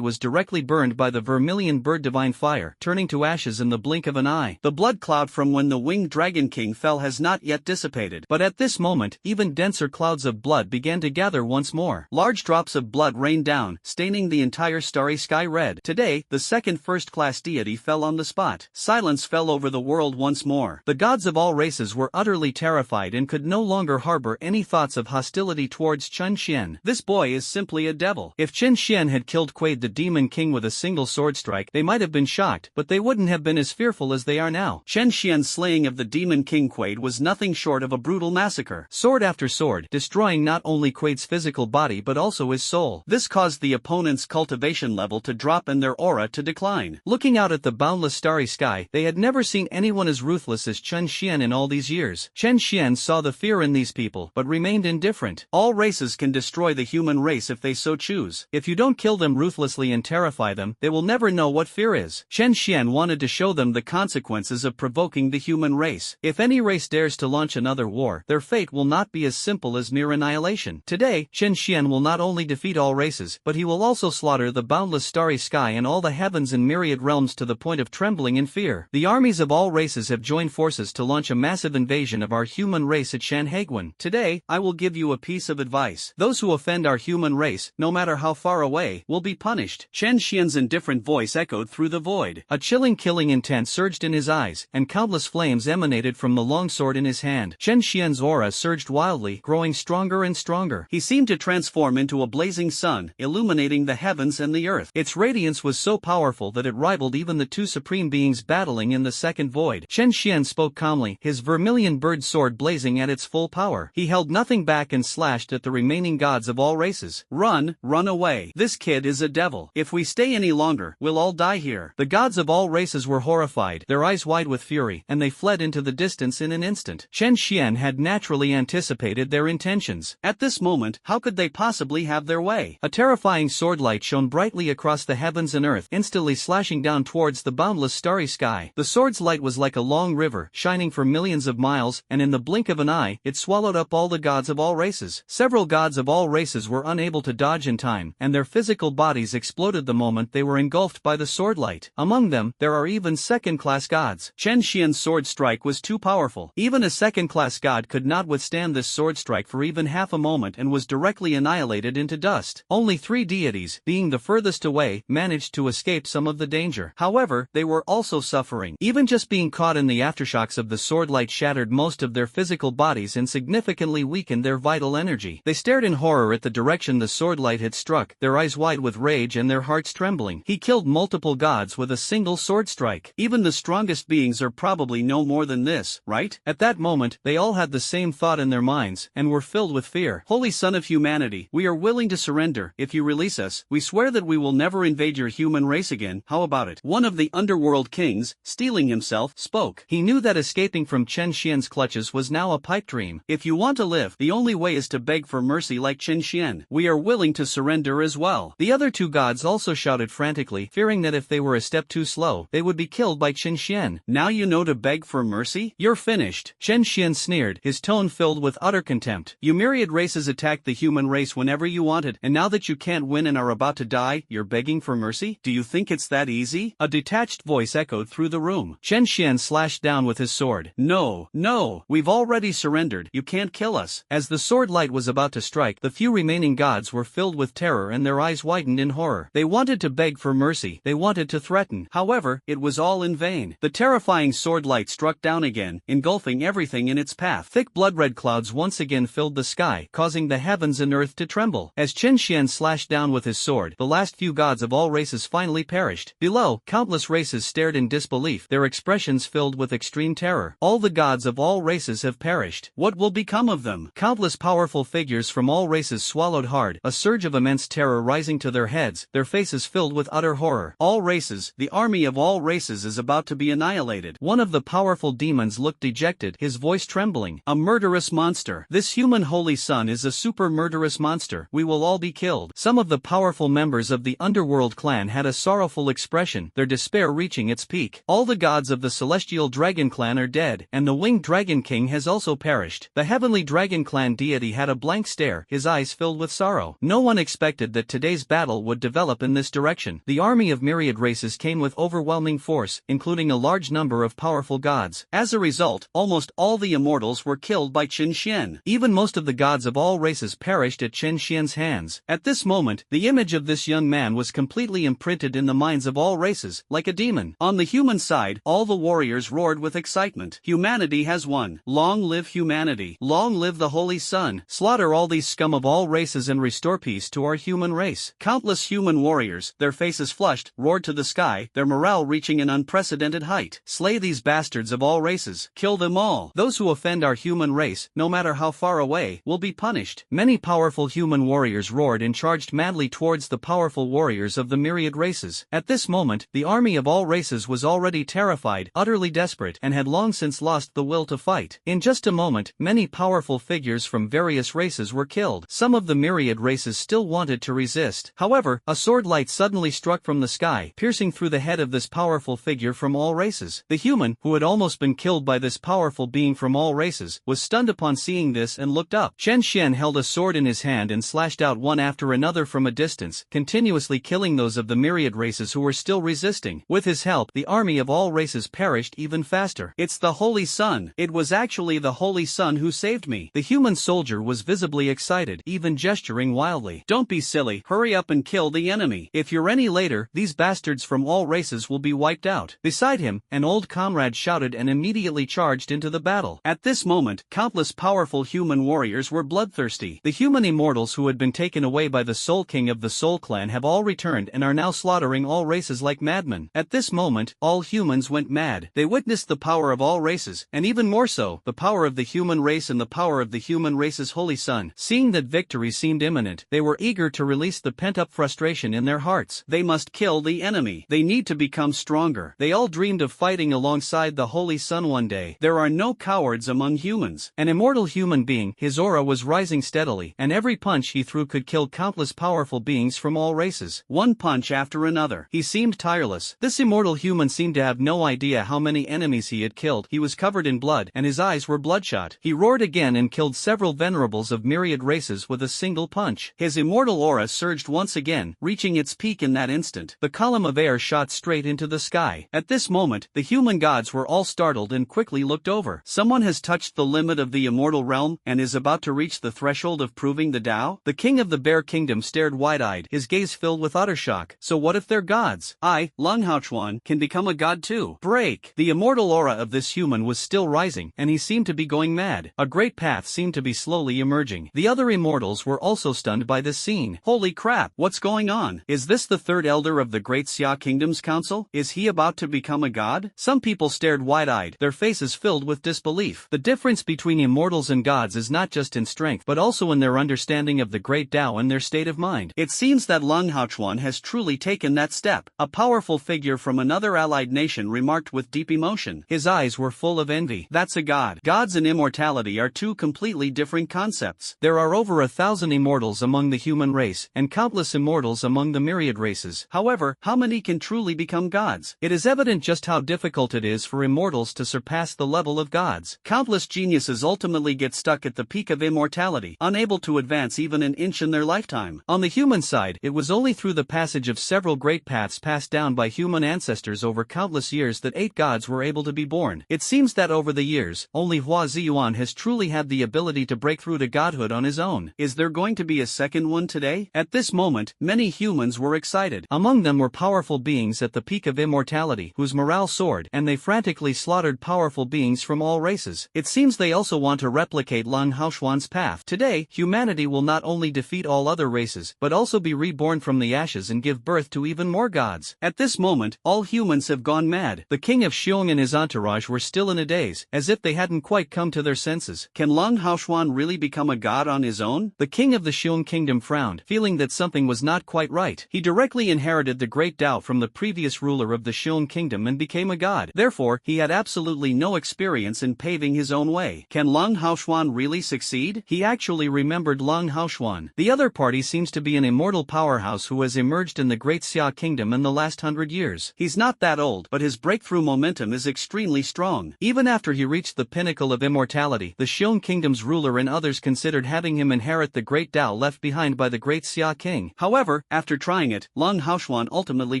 was directly burned by the vermilion bird divine fire, turning to ashes in the blink of an eye. The blood cloud from when the winged Dragon King fell has not yet dissipated, but at this moment, even denser clouds of blood began to gather once more. Large drops of blood rained down, staining the entire starry sky red. Today, the second first-class deity fell on the spot. Silence fell over the world once more. The gods of all races were utterly terrified and could no longer harbor any thoughts of hostility towards Chen Xian. This boy is simply a devil. If Chen Xian had killed Quaid the Demon King with a single sword strike, they might have been shocked, but they wouldn't have been as fearful as they are now. Chen Xian's slaying of the Demon King Quaid was nothing short of a brutal massacre. Sword after sword, destroying not only Quaid's physical body but also his soul. This caused the opponent's cultivation level to drop and their aura to decline. Looking out at the boundless starry sky, they had never seen anyone as ruthless as Chen Xian in all these years. Chen Xian saw the fear in these people, but remained indifferent. All races can destroy the human race if they so choose. If you don't kill them ruthlessly and terrify them, they will never know what fear is. Chen Xian wanted to show them the consequences of provoking the human race. If any race dares to launch another war, their fate will not be as simple as mere annihilation. Today, Chen Xian will not only defeat all races, but he will also slaughter the boundless starry sky and all the heavens and myriad realms to the point of trembling in fear. The armies of all races have joined forces to launch a massive invasion of our human race at Shanhaiguan. Today, I will give you a piece of advice. Those who offend our human race, no matter how far away, will be punished. Chen Xian's indifferent voice echoed through the void. A chilling killing intent surged in his eyes, and countless flames emanated from the long sword in his hand. Chen Xian's aura surged wildly, growing stronger and stronger. He seemed to transform into a blazing sun, illuminating the heavens and the earth. Its radiance was so powerful that it rivaled even the two supreme beings battling in the second void. Chen Xian spoke calmly, his vermilion bird sword blazing at its full power. He held nothing back and slashed at the remaining gods of all races. Run away. This kid is a devil. If we stay any longer, we'll all die here. The gods of all races were horrified, their eyes wide with fury, and they fled into the distance in an instant. Chen Xian had naturally anticipated their intentions. At this moment, how could they possibly have their way? A terrifying sword light shone brightly across the heavens and earth, instantly slashing down towards the boundless starry sky. The sword's light was like a long river, shining for millions of miles, and in the blink of an eye, it swallowed up all the gods of all races. Several gods of all races were unable to dodge in time, and their physical bodies exploded the moment they were engulfed by the sword light. Among them, there are even second-class gods. Chen Xian's sword strike was too powerful. Even a second-class god could not withstand this sword strike for even half a moment and was directly annihilated into dust. Only 3 deities, being the furthest away, managed to escape some of the danger. However, they were also suffering. Even just being caught in the aftershocks of the sword light shattered most of their physical bodies and significantly weakened their vital energy. They stared in horror at the direction the sword light had struck, their eyes wide with rage and their hearts trembling. He killed multiple gods with a single sword strike. Even the strongest beings are probably no more than this, right? At that moment, they all had the same thought in their minds, and were filled with fear. Holy Son of humanity, we are willing to surrender. If you release us, we swear that we will never invade your human race again. How about it? One of the underworld kings, steeling himself, spoke. He knew that escaping from Chen Xian's clutches was now a pipe dream. If you want to live, the only way is to beg for mercy like Chen Xian. We are willing to surrender as well. The other 2 gods also shouted frantically, fearing that if they were a step too slow, they would be killed by Chen Xian. Now you know to beg for mercy? You're finished. Chen Xian sneered, his tone filled with utter contempt. You myriad races attacked the human race whenever you wanted, and now that you can't win and are about to die, you're begging for mercy? Do you think it's that easy? A detached voice echoed through the room. Chen Xian slashed down with his sword. sword. No, no, we've already surrendered, you can't kill us. As the sword light was about to strike, the few remaining gods were filled with terror and their eyes widened in horror. They wanted to beg for mercy, they wanted to threaten. However, it was all in vain. The terrifying sword light struck down again, engulfing everything in its path. Thick blood-red clouds once again filled the sky, causing the heavens and earth to tremble. As Chen Xian slashed down with his sword, the last few gods of all races finally perished. Below, countless races stared in disbelief, their expressions filled with extreme terror. All the gods of all races have perished. What will become of them? Countless powerful figures from all races swallowed hard, a surge of immense terror rising to their heads, their faces filled with utter horror. All races, the army of all races is about to be annihilated. One of the powerful demons looked dejected, his voice trembling. A murderous monster. This human holy son is a super murderous monster. We will all be killed. Some of the powerful members of the underworld clan had a sorrowful expression, their despair reaching its peak. All the gods of the celestial dragon clan are dead, and the winged dragon king has also perished. The heavenly dragon clan deity had a blank stare, his eyes filled with sorrow. No one expected that today's battle would develop in this direction. The army of myriad races came with overwhelming force, including a large number of powerful gods. As a result, almost all the immortals were killed by Chen Xian. Even most of the gods of all races perished at Chen Xian's hands. At this moment, the image of this young man was completely imprinted in the minds of all races, like a demon. On the human side, all the warriors roared with excitement. Humanity has won. Long live humanity. Long live the Holy Sun. Slaughter all these scum of all races and restore peace to our human race. Countless human warriors, their faces flushed, roared to the sky, their morale reaching an unprecedented height. Slay these bastards of all races. Kill them all. Those who offend our human race, no matter how far away, will be punished. Many powerful human warriors roared and charged madly towards the powerful warriors of the myriad races. At this moment, the army of all races was already terrified, utterly desperate, and had long since lost the will to fight. In just a moment, many powerful figures from various races were killed. Some of the myriad races still wanted to resist. However, a sword light suddenly struck from the sky, piercing through the head of this powerful figure from all races. The human, who had almost been killed by this powerful being from all races, was stunned upon seeing this and looked up. Chen Xian held a sword in his hand and slashed out one after another from a distance, continuously killing those of the myriad races who were still resisting. With his help, the army of all races perished even faster. It's the Holy Sun. It was actually the Holy Sun who saved me. The human soldier was visibly excited, even gesturing wildly. Don't be silly, hurry up and kill the enemy. If you're any later, these bastards from all races will be wiped out. Beside him, an old comrade shouted and immediately charged into the battle. At this moment, countless powerful human warriors were bloodthirsty. The human immortals who had been taken away by the Soul King of the Soul Clan have all returned and are now slaughtering all races like madmen. At this moment, all humans went mad. They witnessed the power of all races, and even more so, the power of the human race and the power of the human race's holy sun. Seeing that victory seemed imminent, they were eager to release the pent-up frustration in their hearts. They must kill the enemy. They need to become stronger. They all dreamed of fighting alongside the holy sun one day. There are no cowards among humans. An immortal human being, his aura was rising steadily, and every punch he threw could kill countless powerful beings from all races. One punch after another. He seemed tireless. This immortal human seemed to have no idea how many enemies he had killed. He was covered in blood, and his eyes were bloodshot. He roared again and killed several venerables of myriad races with a single punch. His immortal aura surged once again, reaching its peak in that instant. The column of air shot straight into the sky. At this moment, the human gods were all startled and quickly looked over. Someone has touched the limit of the immortal realm and is about to reach the threshold of proving the Tao? The king of the bear kingdom stared wide-eyed, his gaze filled with utter shock. So what if they're gods? I, Lung Haochuan, can become a god too. Break! The immortal aura of this human was still rising, and he seemed to be going mad. A great path seemed to be slowly emerging. The other immortals were also stunned by this scene. Holy crap, what's going on? Is this the third elder of the Great Xia Kingdom's council? Is he about to become a god? Some people stared wide-eyed, their faces filled with disbelief. The difference between immortals and gods is not just in strength but also in their understanding of the great Tao and their state of mind. It seems that Lung Haochuan has truly taken that step. A powerful figure from another allied nation remarked with deep emotion. His eyes were full of envy. That's a god. Gods and immortality are two completely different concepts. There are over 1,000 immortals among the human race, and countless immortals among the myriad races. However, how many can truly become gods? It is evident just how difficult it is for immortals to surpass the level of gods. Countless geniuses ultimately get stuck at the peak of immortality, unable to advance even an inch in their lifetime. On the human side, it was only through the passage of several great paths passed down by human ancestors over countless years that 8 gods were able to be born. It seems that over the years, only Hua Ziyuan has truly had the ability to break through to godhood on his own. Is there going to be a second one today? At this moment, many humans were excited. Among them were powerful beings at the peak of immortality, whose morale soared, and they frantically slaughtered powerful beings from all races. It seems they also want to replicate Lang Haoshuan's path. Today, humanity will not only defeat all other races, but also be reborn from the ashes and give birth to even more gods. At this moment, all humans have gone mad. The king of Xiong and his entourage were still in a daze, as if they hadn't quite come to their senses. Can Lang Haoshuan really become a god on his own? The king of the Xiong kingdom frowned, feeling that something was not quite right. He directly inherited the great Tao from the previous ruler of the Xiong kingdom and became a god. Therefore, he had absolutely no experience in paving his own way. Can Lang Haoshuan really succeed? He actually remembered Lang Haoshuan. The other party seems to be an immortal powerhouse who has emerged in the Great Xia Kingdom in the last 100 years. He's not that old, but his breakthrough momentum is extremely strong. Even after he reached the pinnacle of immortality, the Xiong Kingdom's ruler and others considered having him inherit the great Tao left behind by the Great Xia King. However, after trying it, Lang Haoshuan ultimately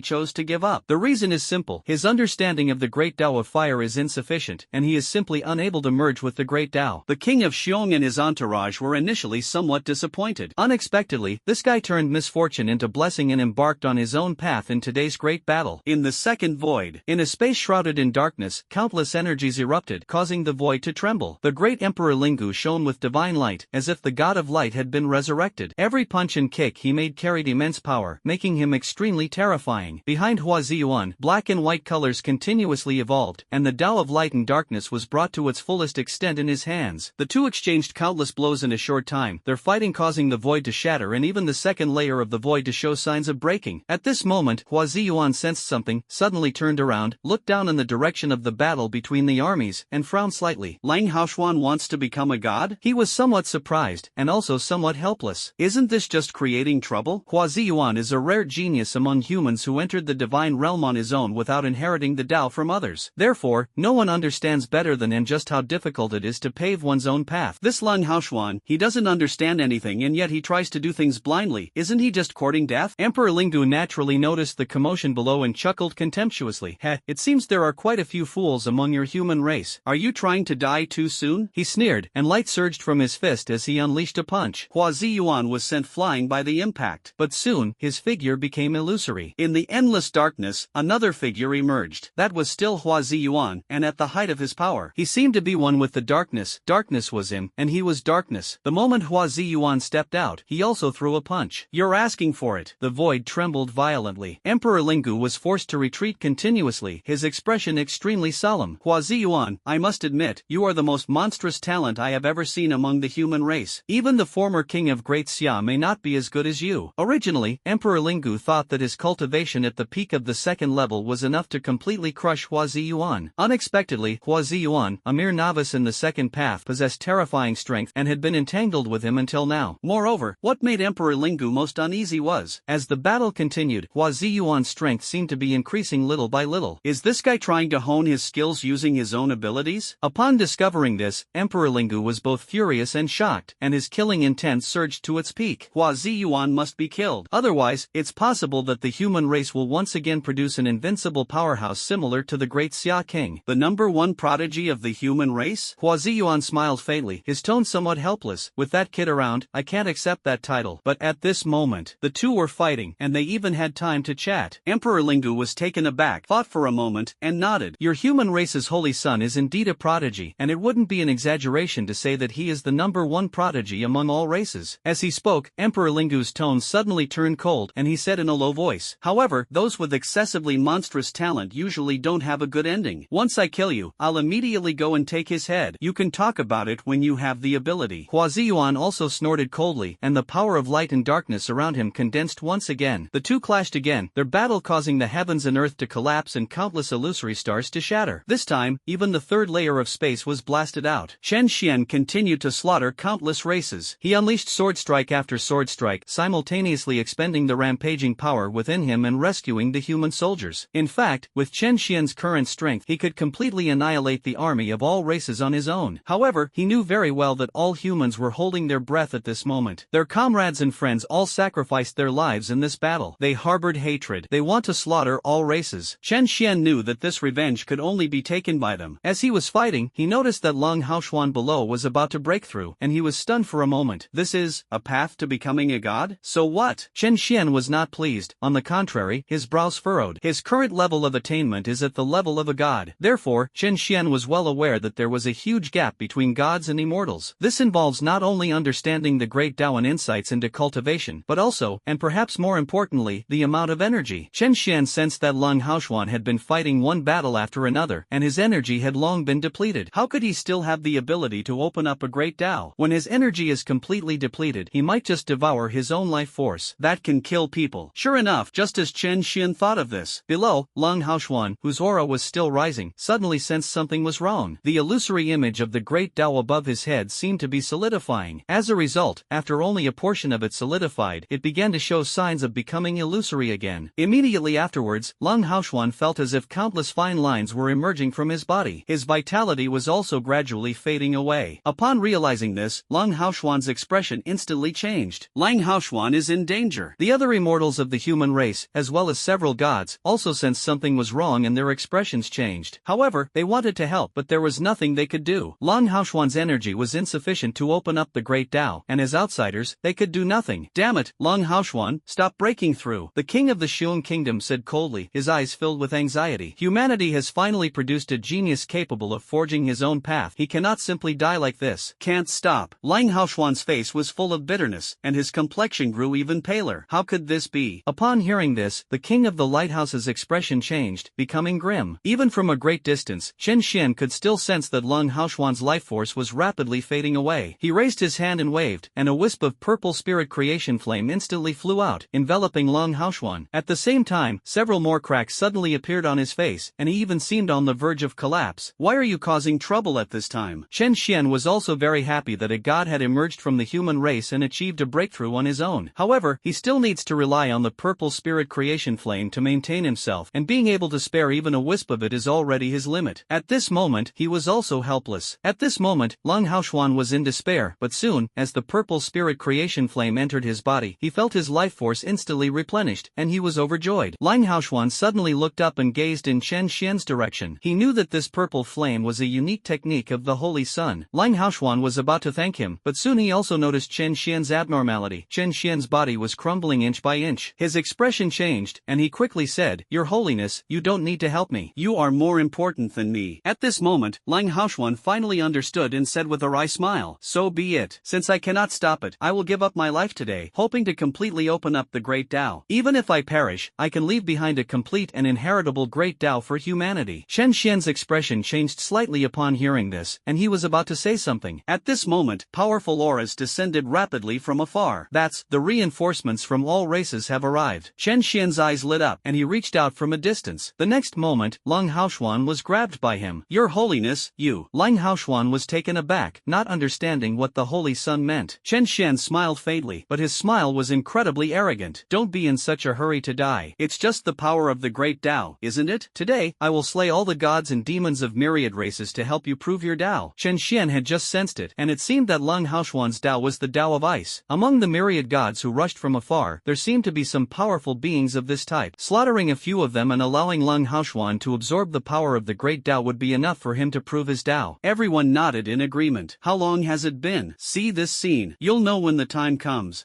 chose to give up. The reason is simple. His understanding of the great Tao of fire is insufficient, and he is simply unable to merge with the great Tao. The king of Xiong and his entourage were initially somewhat disappointed. Unexpectedly, this guy turned misfortune into blessing and embarked on his own path in today's great battle. In the second void, in a space shrouded in darkness, countless energies erupted, causing the void to tremble. The great Emperor Lingu shone with divine light, as if the god of light had been resurrected. Every punch and kick he made carried immense power, making him extremely terrifying. Behind Hua Ziyuan, black and white colors continuously evolved, and the Tao of light and darkness was brought to its fullest extent in his hands. The two exchanged countless blows in a short time, their fighting causing the void to shatter and even the second layer of the void to show signs of breaking. At this moment, Hua Ziyuan sensed something, suddenly turned around, looked down in the direction of the battle between the armies, and frowned slightly. Lang Haoshuan wants to become a god? He was somewhat surprised, and also somewhat helpless. Isn't this just creating trouble? Hua Ziyuan is a rare genius among humans who entered the divine realm on his own without inheriting the Tao from others. Therefore, no one understands better than him just how difficult it is to pave one's own path. This Lang Haoshuan, he doesn't understand anything and yet he tries to do things blindly. Isn't he just courting death? Emperor Lingu naturally noticed the commotion below and chuckled contemptuously. Heh, it seems there are quite a few fools among your human race. Are you trying to die too soon? He sneered, and light surged from his fist as he unleashed a punch. Hua Ziyuan was sent flying by the impact. But soon, his figure became illusory. In the endless darkness, another figure emerged. That was still Hua Ziyuan, and at the height of his power. He seemed to be one with the darkness. Darkness was him, and he was darkness. The moment Hua Ziyuan stepped out, he also threw a punch. You're asking for it. The void trembled violently. Emperor Lingu was forced to retreat continuously, his expression extremely solemn. Hua Ziyuan, I must admit, you are the most monstrous talent I have ever seen among the human race. Even the former king of Great Xia may not be as good as you. Originally, Emperor Lingu thought that his cultivation at the peak of the second level was enough to completely crush Hua Ziyuan. Unexpectedly, Hua Ziyuan, a mere novice in the second path, possessed terrifying strength and had been entangled with him until now. Moreover, what made Emperor Lingu most uneasy was, as the battle continued, Hua Ziyuan's strength seemed to be increasing little by little. Is this guy trying to hone his skills using his own abilities? Upon discovering this, Emperor Lingu was both furious and shocked, and his killing intent surged to its peak. Hua Ziyuan must be killed. Otherwise, it's possible that the human race will once again produce an invincible powerhouse similar to the Great Xia King. The #1 prodigy of the human race? Hua Ziyuan smiled faintly, his tone somewhat helpless. With that kid around, I can't accept that title. But at this moment, the two were fighting, and they even had time to chat. Emperor Lingu was taken aback, thought for a moment, and nodded. Your human race's holy son is indeed a prodigy, and it wouldn't be an exaggeration to say that he is the #1 prodigy among all races. As he spoke, Emperor Lingu's tone suddenly turned cold, and he said in a low voice, however, those with excessively monstrous talent usually don't have a good ending. Once I kill you, I'll immediately go and take his head. You can talk about it when you have the ability. Hua Ziyuan also snorted coldly, and the power of light and darkness around him condensed once again. The two clashed again, their battle causing the heavens and earth to collapse and countless illusory stars to shatter. This time, even the third layer of space was blasted out. Chen Xian continued to slaughter countless races. He unleashed sword strike after sword strike, simultaneously expending the rampaging power within him and rescuing the human soldiers. In fact, with Chen Xian's current strength, he could completely annihilate the army of all races on his own. However, he knew very well that all humans were holding their breath at this moment. Their comrades and friends all sacrificed their lives in this battle. They harbored hatred. They want to slaughter all races. Chen Xian knew that this revenge could only be taken taken by them. As he was fighting, he noticed that Lang Haoshuan below was about to break through, and he was stunned for a moment. This is a path to becoming a god? So what? Chen Xian was not pleased. On the contrary, his brows furrowed. His current level of attainment is at the level of a god. Therefore, Chen Xian was well aware that there was a huge gap between gods and immortals. This involves not only understanding the great Tao and insights into cultivation, but also, and perhaps more importantly, the amount of energy. Chen Xian sensed that Lang Haoshuan had been fighting one battle after another, and his energy had long been depleted. How could he still have the ability to open up a great Tao? When his energy is completely depleted, he might just devour his own life force. That can kill people. Sure enough, just as Chen Xian thought of this, below, Lang Haoshuan, whose aura was still rising, suddenly sensed something was wrong. The illusory image of the great Tao above his head seemed to be solidifying. As a result, after only a portion of it solidified, it began to show signs of becoming illusory again. Immediately afterwards, Lang Haoshuan felt as if countless fine lines were emerging from his body. His vitality was also gradually fading away. Upon realizing this, Lang Haoshuan's expression instantly changed. Lang Haoshuan is in danger. The other immortals of the human race, as well as several gods, also sensed something was wrong and their expressions changed. However, they wanted to help, but there was nothing they could do. Lang Haoshuan's energy was insufficient to open up the great Tao, and as outsiders, they could do nothing. Damn it, Lang Haoshuan, stop breaking through. The king of the Xiong kingdom said coldly, his eyes filled with anxiety. Humanity has finally produced a genius capable of forging his own path. He cannot simply die like this. Can't stop. Lang Haoshuan's face was full of bitterness, and his complexion grew even paler. How could this be? Upon hearing this, the king of the lighthouse's expression changed, becoming grim. Even from a great distance, Chen Xian could still sense that Lang Haoshuan's life force was rapidly fading away. He raised his hand and waved, and a wisp of purple spirit creation flame instantly flew out, enveloping Lang Haoshuan. At the same time, several more cracks suddenly appeared on his face, and he even seemed on the verge of collapse. Why are you causing trouble at this time? Chen Xian was also very happy that a god had emerged from the human race and achieved a breakthrough on his own. However, he still needs to rely on the purple spirit creation flame to maintain himself, and being able to spare even a wisp of it is already his limit. At this moment, he was also helpless. At this moment, Lang Haoshuan was in despair, but soon, as the purple spirit creation flame entered his body, he felt his life force instantly replenished, and he was overjoyed. Lang Haoshuan suddenly looked up and gazed in Chen Xian's direction. He knew that this purple flame was a unique technique of the Holy Sun. Lang Haoshuan was about to thank him, but soon he also noticed Chen Xian's abnormality. Chen Xian's body was crumbling inch by inch. His expression changed, and he quickly said, "Your Holiness, you don't need to help me. You are more important than me." At this moment, Lang Haoshuan finally understood and said with a wry smile, "So be it. Since I cannot stop it, I will give up my life today, hoping to completely open up the great Tao. Even if I perish, I can leave behind a complete and inheritable great Tao for humanity." Chen Xian's expression changed slightly upon hearing this, and he was about to say something. At this moment, powerful auras descended rapidly from afar. "That's the reinforcements from all races have arrived." Chen Xian's eyes lit up, and he reached out from a distance. The next moment, Lang Haoshuan was grabbed by him. "Your Holiness, you." Lang Haoshuan was taken aback, not understanding what the Holy Sun meant. Chen Xian smiled faintly, but his smile was incredibly arrogant. "Don't be in such a hurry to die. It's just the power of the great Tao, isn't it? Today, I will slay all the gods and demons of myriad races to help you prove your Tao." Chen Xian had just sensed it, and it seemed that Lang Haoshuan's Tao was the Tao of ice. Among the myriad gods who rushed from afar, there seemed to be some powerful beings of this type. Slaughtering a few of them and allowing Lang Haoshuan to absorb the power of the great Tao would be enough for him to prove his Tao. Everyone nodded in agreement. How long has it been? See this scene. You'll know when the time comes.